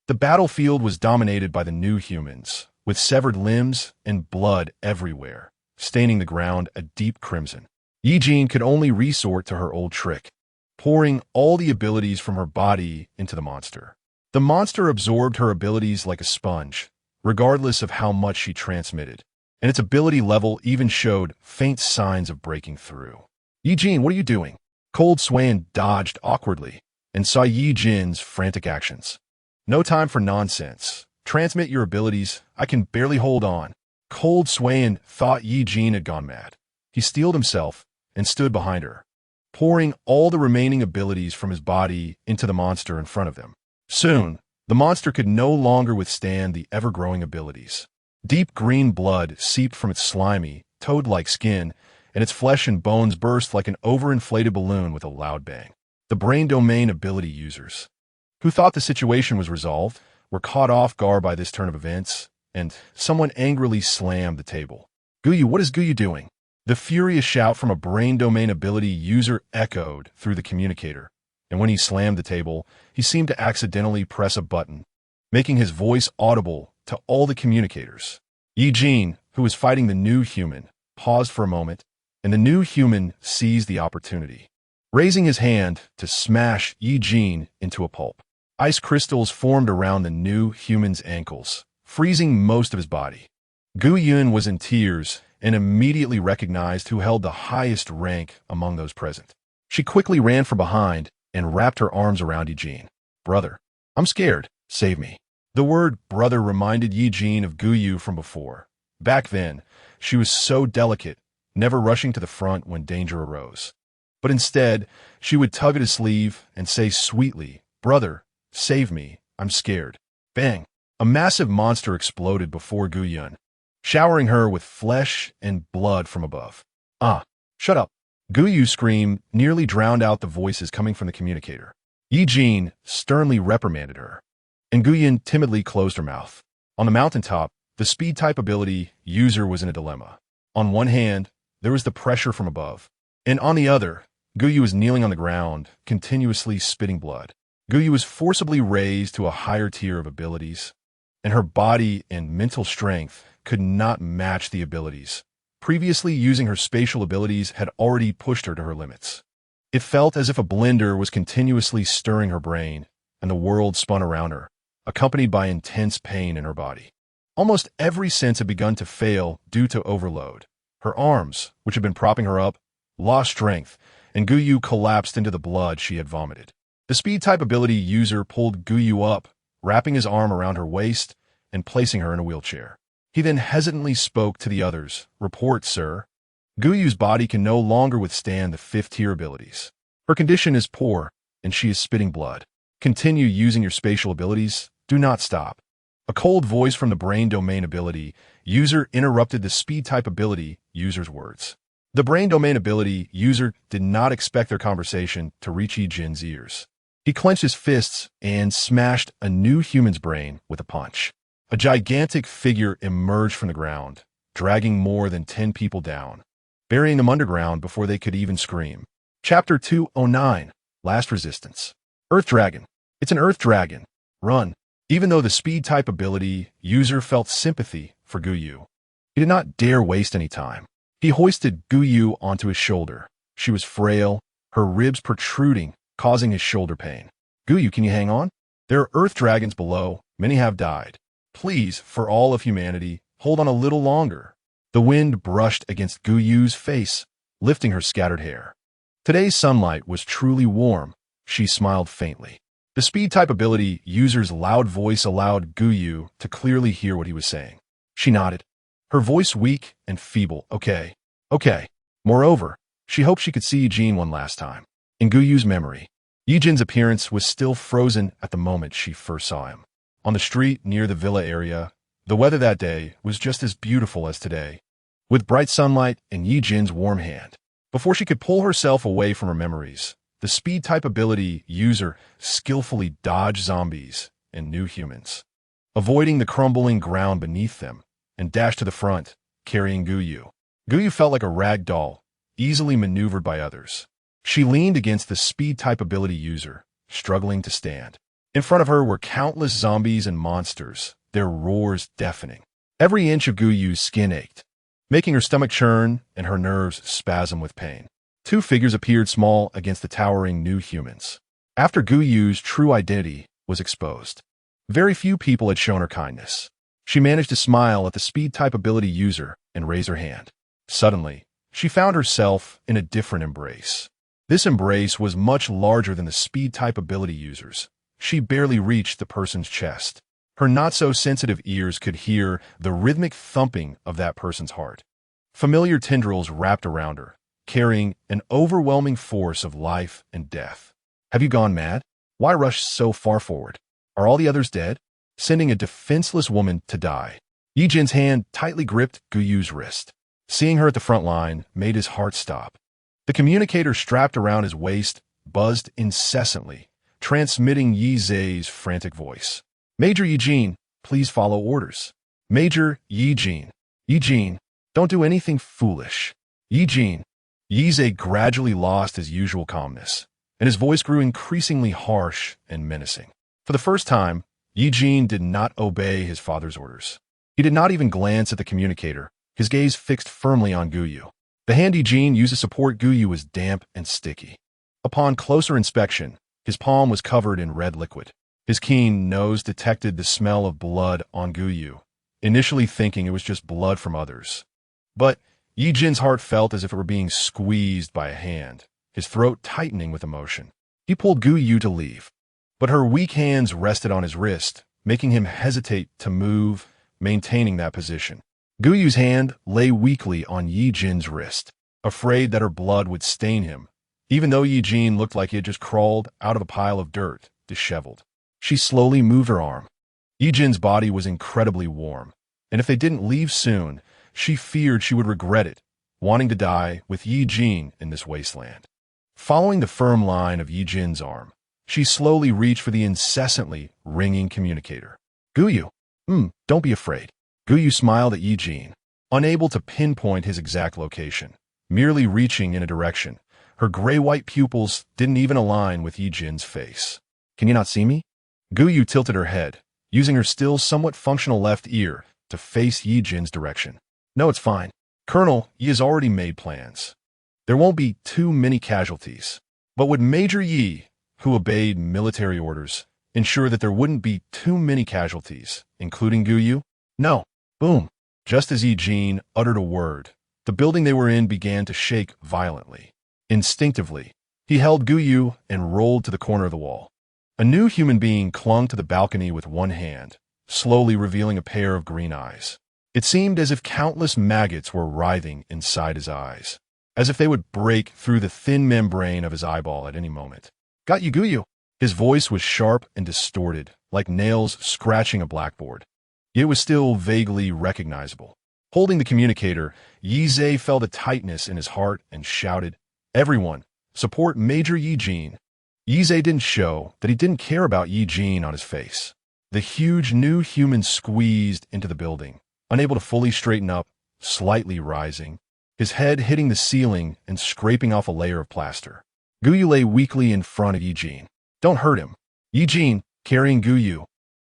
the battlefield was dominated by the new humans, with severed limbs and blood everywhere, staining the ground a deep crimson. Ye Jin could only resort to her old trick, pouring all the abilities from her body into the monster. The monster absorbed her abilities like a sponge, regardless of how much she transmitted, and its ability level even showed faint signs of breaking through. Ye Jin, what are you doing? Cold Swain dodged awkwardly and saw Ye Jin's frantic actions. No time for nonsense. Transmit your abilities. I can barely hold on. Cold Swain thought Ye Jin had gone mad. He steeled himself and stood behind her, pouring all the remaining abilities from his body into the monster in front of them. Soon, the monster could no longer withstand the ever-growing abilities. Deep green blood seeped from its slimy, toad-like skin, and its flesh and bones burst like an overinflated balloon with a loud bang. The brain domain ability users, who thought the situation was resolved, were caught off guard by this turn of events, and someone angrily slammed the table. Guyu, what is Guyu doing? The furious shout from a brain domain ability user echoed through the communicator, and when he slammed the table, he seemed to accidentally press a button, making his voice audible to all the communicators. Ye Jin, who was fighting the new human, paused for a moment, and the new human seized the opportunity, raising his hand to smash Ye Jin into a pulp. Ice crystals formed around the new human's ankles, freezing most of his body. Gu Yun was in tears and immediately recognized who held the highest rank among those present. She quickly ran from behind and wrapped her arms around Ye Jin. Brother, I'm scared. Save me. The word brother reminded Ye Jin of Gu Yu from before. Back then, she was so delicate, never rushing to the front when danger arose. But instead, she would tug at his sleeve and say sweetly, "Brother, save me. I'm scared." Bang! A massive monster exploded before Gu Yun, showering her with flesh and blood from above. Ah, shut up. Gu Yu scream nearly drowned out the voices coming from the communicator. Ye Jin sternly reprimanded her, and Gu Yun timidly closed her mouth. On the mountaintop, the speed-type ability user was in a dilemma. On one hand, there was the pressure from above, and on the other, Gu Yu was kneeling on the ground, continuously spitting blood. Gu Yu was forcibly raised to a higher tier of abilities, and her body and mental strength could not match the abilities. Previously using her spatial abilities had already pushed her to her limits. It felt as if a blender was continuously stirring her brain, and the world spun around her, accompanied by intense pain in her body. Almost every sense had begun to fail due to overload. Her arms, which had been propping her up, lost strength, and Gu Yu collapsed into the blood she had vomited. The speed-type ability user pulled Gu Yu up, wrapping his arm around her waist and placing her in a wheelchair. He then hesitantly spoke to the others. "Report, sir. Gu Yu's body can no longer withstand the fifth-tier abilities. Her condition is poor, and she is spitting blood. Continue using your spatial abilities. Do not stop." A cold voice from the brain domain ability user interrupted the speed-type ability user's words. The brain domain ability user did not expect their conversation to reach Ye Jin's ears. He clenched his fists and smashed a new human's brain with a punch. A gigantic figure emerged from the ground, dragging more than 10 people down, burying them underground before they could even scream. Chapter 209, Last Resistance. Earth Dragon. It's an Earth Dragon. Run. Even though the speed-type ability user felt sympathy for Gu Yu, he did not dare waste any time. He hoisted Gu Yu onto his shoulder. She was frail, her ribs protruding, causing his shoulder pain. "Gu Yu, can you hang on? There are Earth Dragons below. Many have died. Please, for all of humanity, hold on a little longer." The wind brushed against Gu Yu's face, lifting her scattered hair. Today's sunlight was truly warm. She smiled faintly. The speed-type ability user's loud voice allowed Gu Yu to clearly hear what he was saying. She nodded, her voice weak and feeble. Okay. Moreover, She hoped she could see Ye Jin one last time. In Guyu's memory, Ye Jin's appearance was still frozen at the moment she first saw him. On the street near the villa area, the weather that day was just as beautiful as today, with bright sunlight and Ye Jin's warm hand. Before she could pull herself away from her memories, the speed-type ability user skillfully dodged zombies and new humans, avoiding the crumbling ground beneath them, and dashed to the front, carrying Guyu. Guyu felt like a rag doll, easily maneuvered by others. She leaned against the speed-type ability user, struggling to stand. In front of her were countless zombies and monsters, their roars deafening. Every inch of Guyu's skin ached, making her stomach churn and her nerves spasm with pain. Two figures appeared small against the towering new humans. After Guyu's true identity was exposed, very few people had shown her kindness. She managed to smile at the speed-type ability user and raise her hand. Suddenly, she found herself in a different embrace. This embrace was much larger than the speed-type ability users. She barely reached the person's chest. Her not-so-sensitive ears could hear the rhythmic thumping of that person's heart. Familiar tendrils wrapped around her, carrying an overwhelming force of life and death. Have you gone mad? Why rush so far forward? Are all the others dead? Sending a defenseless woman to die. Ye Jin's hand tightly gripped Guyu's wrist. Seeing her at the front line made his heart stop. The communicator strapped around his waist buzzed incessantly, transmitting Ye Zhe's frantic voice. Major Ye Jin, please follow orders. Major Ye Jin. Ye Jin, don't do anything foolish. Ye Jin. Ye Zhe gradually lost his usual calmness, and his voice grew increasingly harsh and menacing. For the first time, Ye Jin did not obey his father's orders. He did not even glance at the communicator, his gaze fixed firmly on Guyu. The hand Ye Jin used to support Guyu was damp and sticky. Upon closer inspection, his palm was covered in red liquid. His keen nose detected the smell of blood on Guyu, initially thinking it was just blood from others. But Ye Jin's heart felt as if it were being squeezed by a hand, his throat tightening with emotion. He pulled Guyu to leave, but her weak hands rested on his wrist, making him hesitate to move, maintaining that position. Guyu's hand lay weakly on Ye Jin's wrist, afraid that her blood would stain him, even though Ye Jin looked like he had just crawled out of a pile of dirt, disheveled. She slowly moved her arm. Ye Jin's body was incredibly warm, and if they didn't leave soon, she feared she would regret it, wanting to die with Ye Jin in this wasteland. Following the firm line of Ye Jin's arm, she slowly reached for the incessantly ringing communicator. Guyu, don't be afraid. Guyu smiled at Ye Jin, unable to pinpoint his exact location, merely reaching in a direction. Her gray-white pupils didn't even align with Ye Jin's face. Can you not see me? Guyu tilted her head, using her still somewhat functional left ear to face Ye Jin's direction. No, it's fine. Colonel, Yi has already made plans. There won't be too many casualties. But would Major Yi, who obeyed military orders, ensure that there wouldn't be too many casualties, including Guyu? No. Boom. Just as Ye Jin uttered a word, the building they were in began to shake violently. Instinctively, he held Guyu and rolled to the corner of the wall. A new human being clung to the balcony with one hand, slowly revealing a pair of green eyes. It seemed as if countless maggots were writhing inside his eyes, as if they would break through the thin membrane of his eyeball at any moment. Got you, Guyu. His voice was sharp and distorted, like nails scratching a blackboard. Yet it was still vaguely recognizable. Holding the communicator, Ye Zhe felt a tightness in his heart and shouted, "Everyone, support Major Ye Jin." Ye Zhe didn't show that he didn't care about Ye Jin on his face. The huge new human squeezed into the building, unable to fully straighten up, slightly rising, his head hitting the ceiling and scraping off a layer of plaster. Guyu lay weakly in front of Ye Jin. Don't hurt him. Ye Jin, carrying Guyu,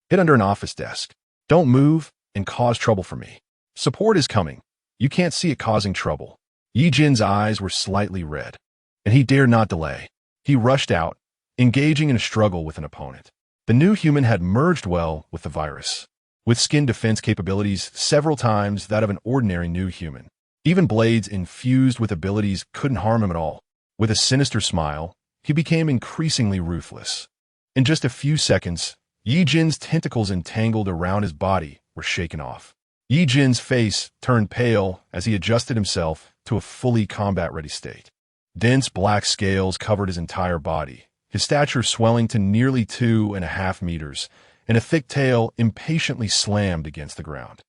hid under an office desk. Don't move and cause trouble for me. Support is coming. You can't see it causing trouble. Ye Jin's eyes were slightly red, and he dared not delay. He rushed out, engaging in a struggle with an opponent. The new human had merged well with the virus, with skin defense capabilities several times that of an ordinary new human. Even blades infused with abilities couldn't harm him at all. With a sinister smile, he became increasingly ruthless. In just a few seconds, Ye Jin's tentacles entangled around his body were shaken off. Ye Jin's face turned pale as he adjusted himself to a fully combat-ready state. Dense black scales covered his entire body, his stature swelling to nearly 2.5 meters, and a thick tail impatiently slammed against the ground.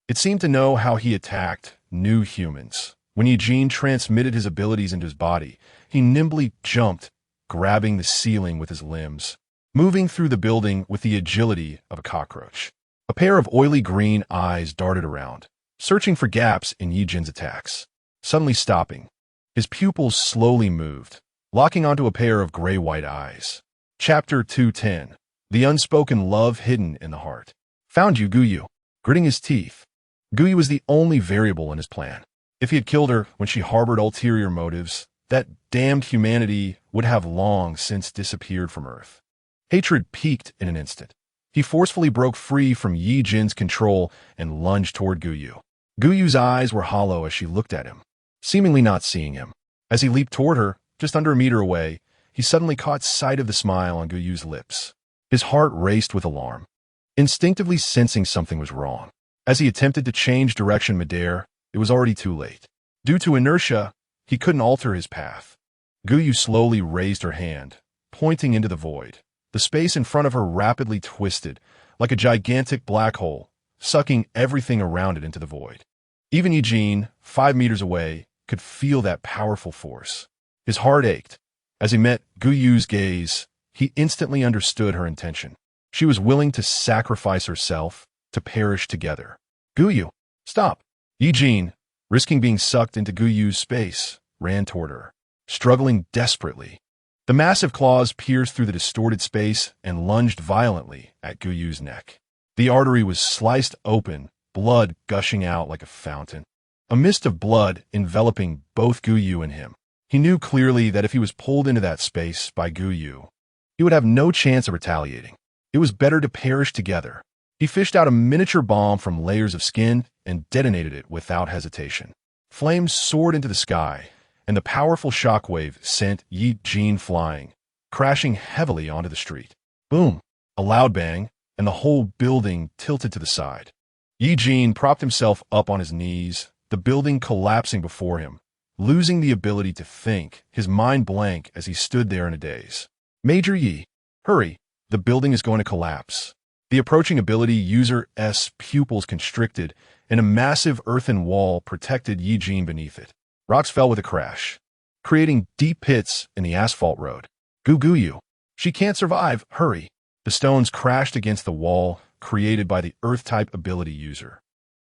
It seemed to know how he attacked new humans. When Ye Jin transmitted his abilities into his body, he nimbly jumped, grabbing the ceiling with his limbs, moving through the building with the agility of a cockroach. A pair of oily green eyes darted around, searching for gaps in Ye Jin's attacks. Suddenly stopping, his pupils slowly moved, locking onto a pair of gray-white eyes. Chapter 210. The Unspoken Love Hidden in the Heart. Found you, Guyu. Gritting his teeth, Guyu was the only variable in his plan. If he had killed her when she harbored ulterior motives, that damned humanity would have long since disappeared from Earth. Hatred peaked in an instant. He forcefully broke free from Ye Jin's control and lunged toward Guyu. Guyu's eyes were hollow as she looked at him, seemingly not seeing him. As he leaped toward her, just under a meter away, he suddenly caught sight of the smile on Guyu's lips. His heart raced with alarm, instinctively sensing something was wrong. As he attempted to change direction midair, it was already too late. Due to inertia, he couldn't alter his path. Guyu slowly raised her hand, pointing into the void. The space in front of her rapidly twisted, like a gigantic black hole, sucking everything around it into the void. Even Ye Jin, 5 meters away, could feel that powerful force. His heart ached. As he met Guyu's gaze, he instantly understood her intention. She was willing to sacrifice herself to perish together. Guyu, stop! Ye Jin, risking being sucked into Guyu's space, ran toward her, struggling desperately. The massive claws pierced through the distorted space and lunged violently at Guyu's neck. The artery was sliced open, blood gushing out like a fountain. A mist of blood enveloping both Guyu and him. He knew clearly that if he was pulled into that space by Guyu, he would have no chance of retaliating. It was better to perish together. He fished out a miniature bomb from layers of skin and detonated it without hesitation. Flames soared into the sky, and the powerful shockwave sent Ye Jin flying, crashing heavily onto the street. Boom! A loud bang, and the whole building tilted to the side. Ye Jin propped himself up on his knees, the building collapsing before him, losing the ability to think, his mind blank as he stood there in a daze. Major Yi, hurry, the building is going to collapse. The approaching ability user's pupils constricted, and a massive earthen wall protected Ye Jin beneath it. Rocks fell with a crash, creating deep pits in the asphalt road. Guyu, she can't survive, hurry. The stones crashed against the wall created by the Earth-type ability user,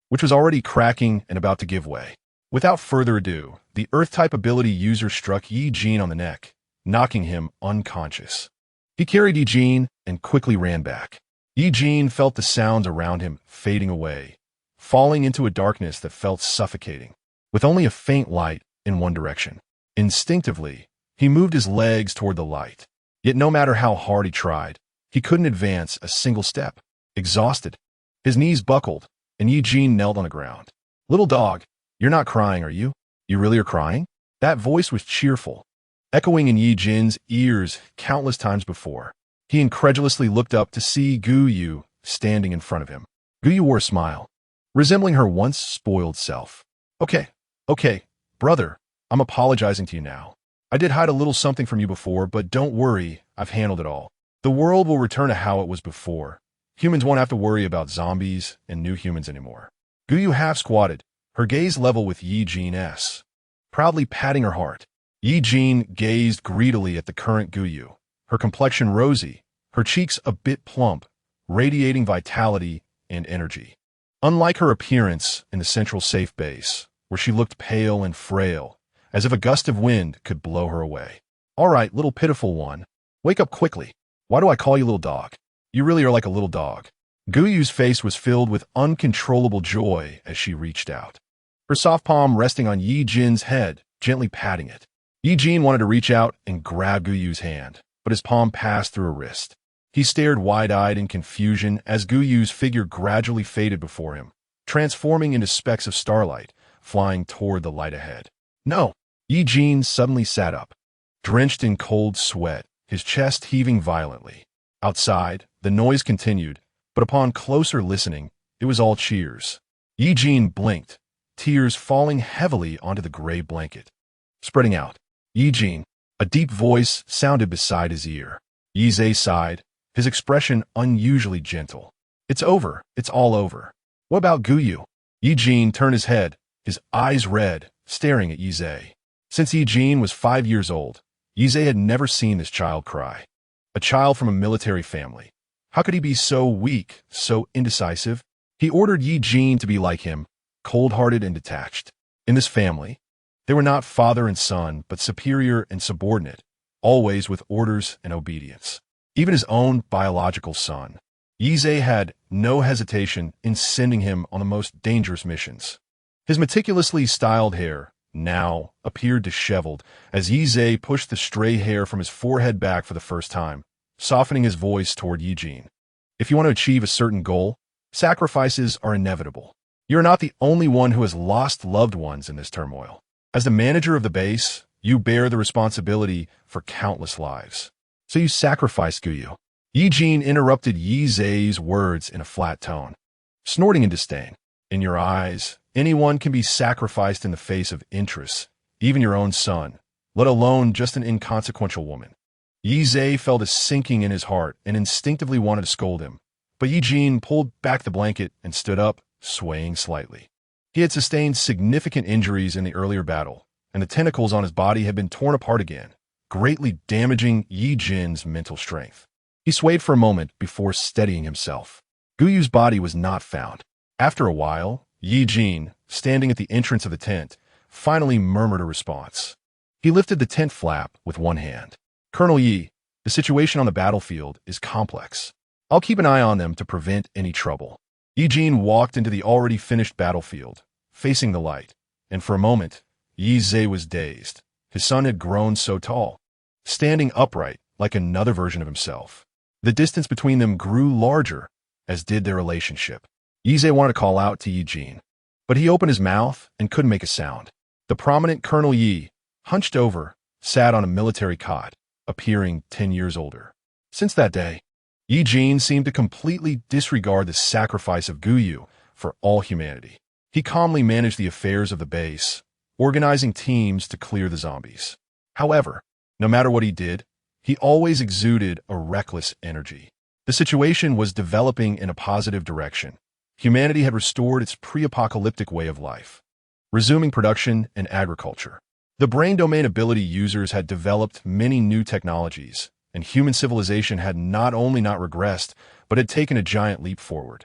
which was already cracking and about to give way. Without further ado, the Earth-type ability user struck Ye Jin on the neck, knocking him unconscious. He carried Ye Jin and quickly ran back. Ye Jin felt the sounds around him fading away, falling into a darkness that felt suffocating, with only a faint light in one direction. Instinctively, he moved his legs toward the light. Yet no matter how hard he tried, he couldn't advance a single step. Exhausted, his knees buckled, and Ye Jin knelt on the ground. Little dog, you're not crying, are you? You really are crying? That voice was cheerful, echoing in Ye Jin's ears countless times before. He incredulously looked up to see Guyu standing in front of him. Guyu wore a smile, resembling her once spoiled self. Okay, brother, I'm apologizing to you now. I did hide a little something from you before, but don't worry, I've handled it all. The world will return to how it was before. Humans won't have to worry about zombies and new humans anymore. Guyu half squatted, her gaze level with Ye Jin's, proudly patting her heart. Ye Jin gazed greedily at the current Guyu, her complexion rosy, her cheeks a bit plump, radiating vitality and energy. Unlike her appearance in the central safe base, where she looked pale and frail, as if a gust of wind could blow her away. All right, little pitiful one, wake up quickly. Why do I call you little dog? You really are like a little dog. Guyu's face was filled with uncontrollable joy as she reached out, her soft palm resting on Ye Jin's head, gently patting it. Ye Jin wanted to reach out and grab Guyu's hand, but his palm passed through her wrist. He stared wide-eyed in confusion as Guyu's figure gradually faded before him, transforming into specks of starlight, flying toward the light ahead. No! Ye Jin suddenly sat up, drenched in cold sweat, his chest heaving violently. Outside, the noise continued, but upon closer listening, it was all cheers. Ye Jin blinked, tears falling heavily onto the gray blanket. Spreading out, Ye Jin. A deep voice sounded beside his ear. Ye Zhe sighed, his expression unusually gentle. It's over. It's all over. What about Guyu? Ye Jin turned his head, his eyes red, staring at Ye Zhe. Since Ye Jin was 5 years old, Ye Zhe had never seen this child cry. A child from a military family. How could he be so weak, so indecisive? He ordered Ye Jin to be like him, cold-hearted and detached. In this family, they were not father and son, but superior and subordinate, always with orders and obedience. Even his own biological son, Ye Zhe had no hesitation in sending him on the most dangerous missions. His meticulously styled hair now appeared disheveled as Ye Zhe pushed the stray hair from his forehead back for the first time, softening his voice toward Ye Jin. If you want to achieve a certain goal, sacrifices are inevitable. You're not the only one who has lost loved ones in this turmoil. As the manager of the base, you bear the responsibility for countless lives. So you sacrificed Guyu. Ye Jin interrupted Ye Zhe's words in a flat tone, snorting in disdain. In your eyes, anyone can be sacrificed in the face of interests, even your own son, let alone just an inconsequential woman. Ye Zhe felt a sinking in his heart and instinctively wanted to scold him, but Ye Jin pulled back the blanket and stood up, swaying slightly. He had sustained significant injuries in the earlier battle, and the tentacles on his body had been torn apart again, greatly damaging Ye Jin's mental strength. He swayed for a moment before steadying himself. Guyu's body was not found. After a while, Ye Jin, standing at the entrance of the tent, finally murmured a response. He lifted the tent flap with one hand. Colonel Yi, the situation on the battlefield is complex. I'll keep an eye on them to prevent any trouble. Ye Jin walked into the already finished battlefield, facing the light, and for a moment, Ye Zhe was dazed. His son had grown so tall, standing upright like another version of himself. The distance between them grew larger, as did their relationship. Ye Zhe wanted to call out to Ye Jin, but he opened his mouth and couldn't make a sound. The prominent Colonel Yi, hunched over, sat on a military cot, appearing 10 years older. Since that day, Ye Jin seemed to completely disregard the sacrifice of Guyu for all humanity. He calmly managed the affairs of the base, organizing teams to clear the zombies. However, no matter what he did, he always exuded a reckless energy. The situation was developing in a positive direction. Humanity had restored its pre-apocalyptic way of life, resuming production and agriculture. The brain domain ability users had developed many new technologies, and human civilization had not only not regressed, but had taken a giant leap forward.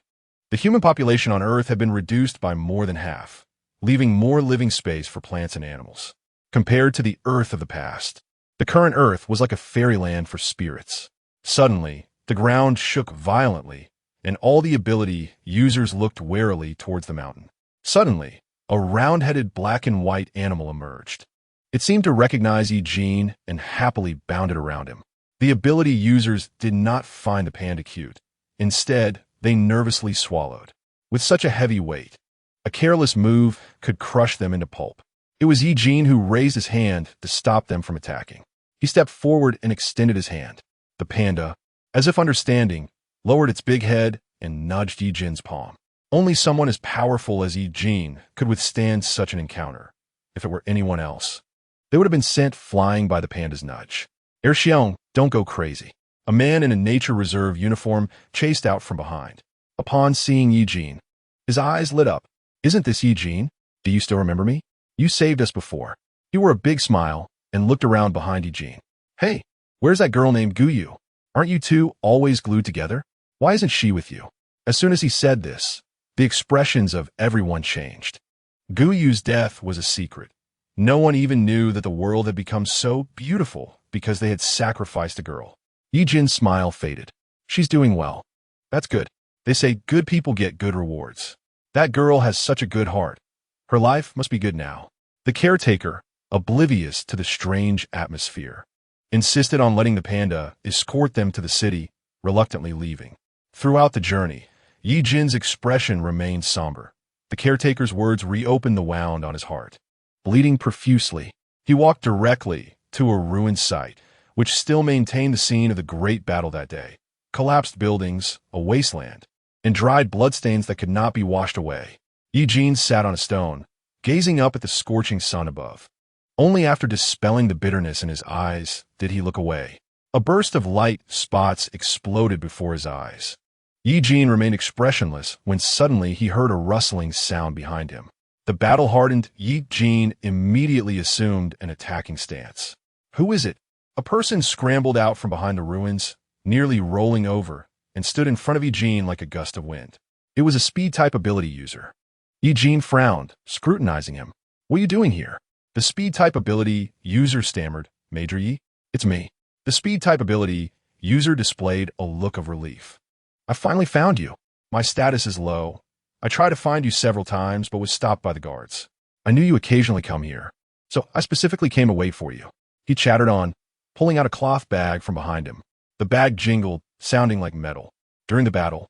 The human population on Earth had been reduced by more than half, leaving more living space for plants and animals. Compared to the Earth of the past, the current Earth was like a fairyland for spirits. Suddenly, the ground shook violently, and all the ability users looked warily towards the mountain. Suddenly, a round-headed black and white animal emerged. It seemed to recognize Ye Jin and happily bounded around him. The ability users did not find the panda cute. Instead, they nervously swallowed. With such a heavy weight, a careless move could crush them into pulp. It was Ye Jin who raised his hand to stop them from attacking. He stepped forward and extended his hand. The panda, as if understanding, lowered its big head and nudged Ye Jin's palm. Only someone as powerful as Ye Jin could withstand such an encounter. If it were anyone else, they would have been sent flying by the panda's nudge. Xiong, don't go crazy. A man in a nature reserve uniform chased out from behind. Upon seeing Ye Jin, his eyes lit up. Isn't this Ye Jin? Do you still remember me? You saved us before. He wore a big smile and looked around behind Ye Jin. Hey, where's that girl named Guyu? Aren't you two always glued together? Why isn't she with you? As soon as he said this, the expressions of everyone changed. Guyu's death was a secret. No one even knew that the world had become so beautiful because they had sacrificed a girl. Ye Jin's smile faded. She's doing well. That's good. They say good people get good rewards. That girl has such a good heart. Her life must be good now. The caretaker, oblivious to the strange atmosphere, insisted on letting the panda escort them to the city, reluctantly leaving. Throughout the journey, Ye Jin's expression remained somber. The caretaker's words reopened the wound on his heart. Bleeding profusely, he walked directly to a ruined site, which still maintained the scene of the great battle that day. Collapsed buildings, a wasteland, and dried bloodstains that could not be washed away. Ye Jin sat on a stone, gazing up at the scorching sun above. Only after dispelling the bitterness in his eyes did he look away. A burst of light spots exploded before his eyes. Ye Jin remained expressionless when suddenly he heard a rustling sound behind him. The battle-hardened Ye Jin immediately assumed an attacking stance. Who is it? A person scrambled out from behind the ruins, nearly rolling over, and stood in front of Ye Jin like a gust of wind. It was a speed-type ability user. Ye Jin frowned, scrutinizing him. "What are you doing here?" The speed-type ability user stammered, "Major Yi? It's me." The speed-type ability user displayed a look of relief. "I finally found you. My status is low. I tried to find you several times, but was stopped by the guards. I knew you occasionally come here, so I specifically came to wait for you." He chattered on, pulling out a cloth bag from behind him. The bag jingled, sounding like metal. "During the battle,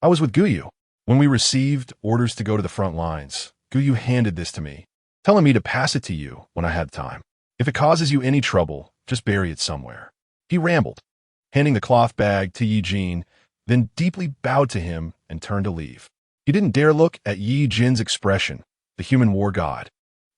I was with Guyu. When we received orders to go to the front lines, Guyu handed this to me, telling me to pass it to you when I had time. If it causes you any trouble, just bury it somewhere." He rambled, handing the cloth bag to Ye Jin, then deeply bowed to him and turned to leave. He didn't dare look at Ye Jin's expression, the human war god.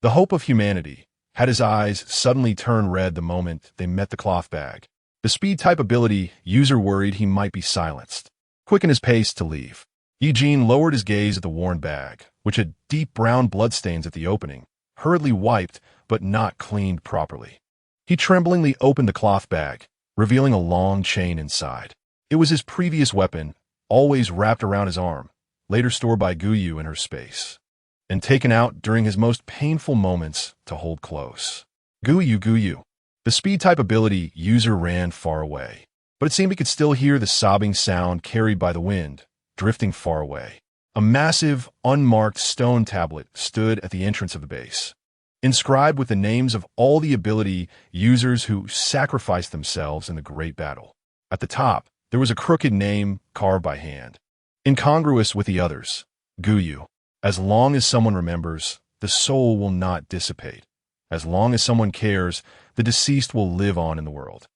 The hope of humanity had his eyes suddenly turn red the moment they met the cloth bag. The speed-type ability user worried he might be silenced, quickened his pace to leave. Ye Jin lowered his gaze at the worn bag, which had deep brown bloodstains at the opening, hurriedly wiped but not cleaned properly. He tremblingly opened the cloth bag, revealing a long chain inside. It was his previous weapon, always wrapped around his arm, later stored by Guyu in her space, and taken out during his most painful moments to hold close. Guyu. The speed-type ability user ran far away, but it seemed he could still hear the sobbing sound carried by the wind, drifting far away. A massive, unmarked stone tablet stood at the entrance of the base, inscribed with the names of all the ability users who sacrificed themselves in the great battle. At the top, there was a crooked name carved by hand, incongruous with the others. Guyu. As long as someone remembers, the soul will not dissipate. As long as someone cares, the deceased will live on in the world.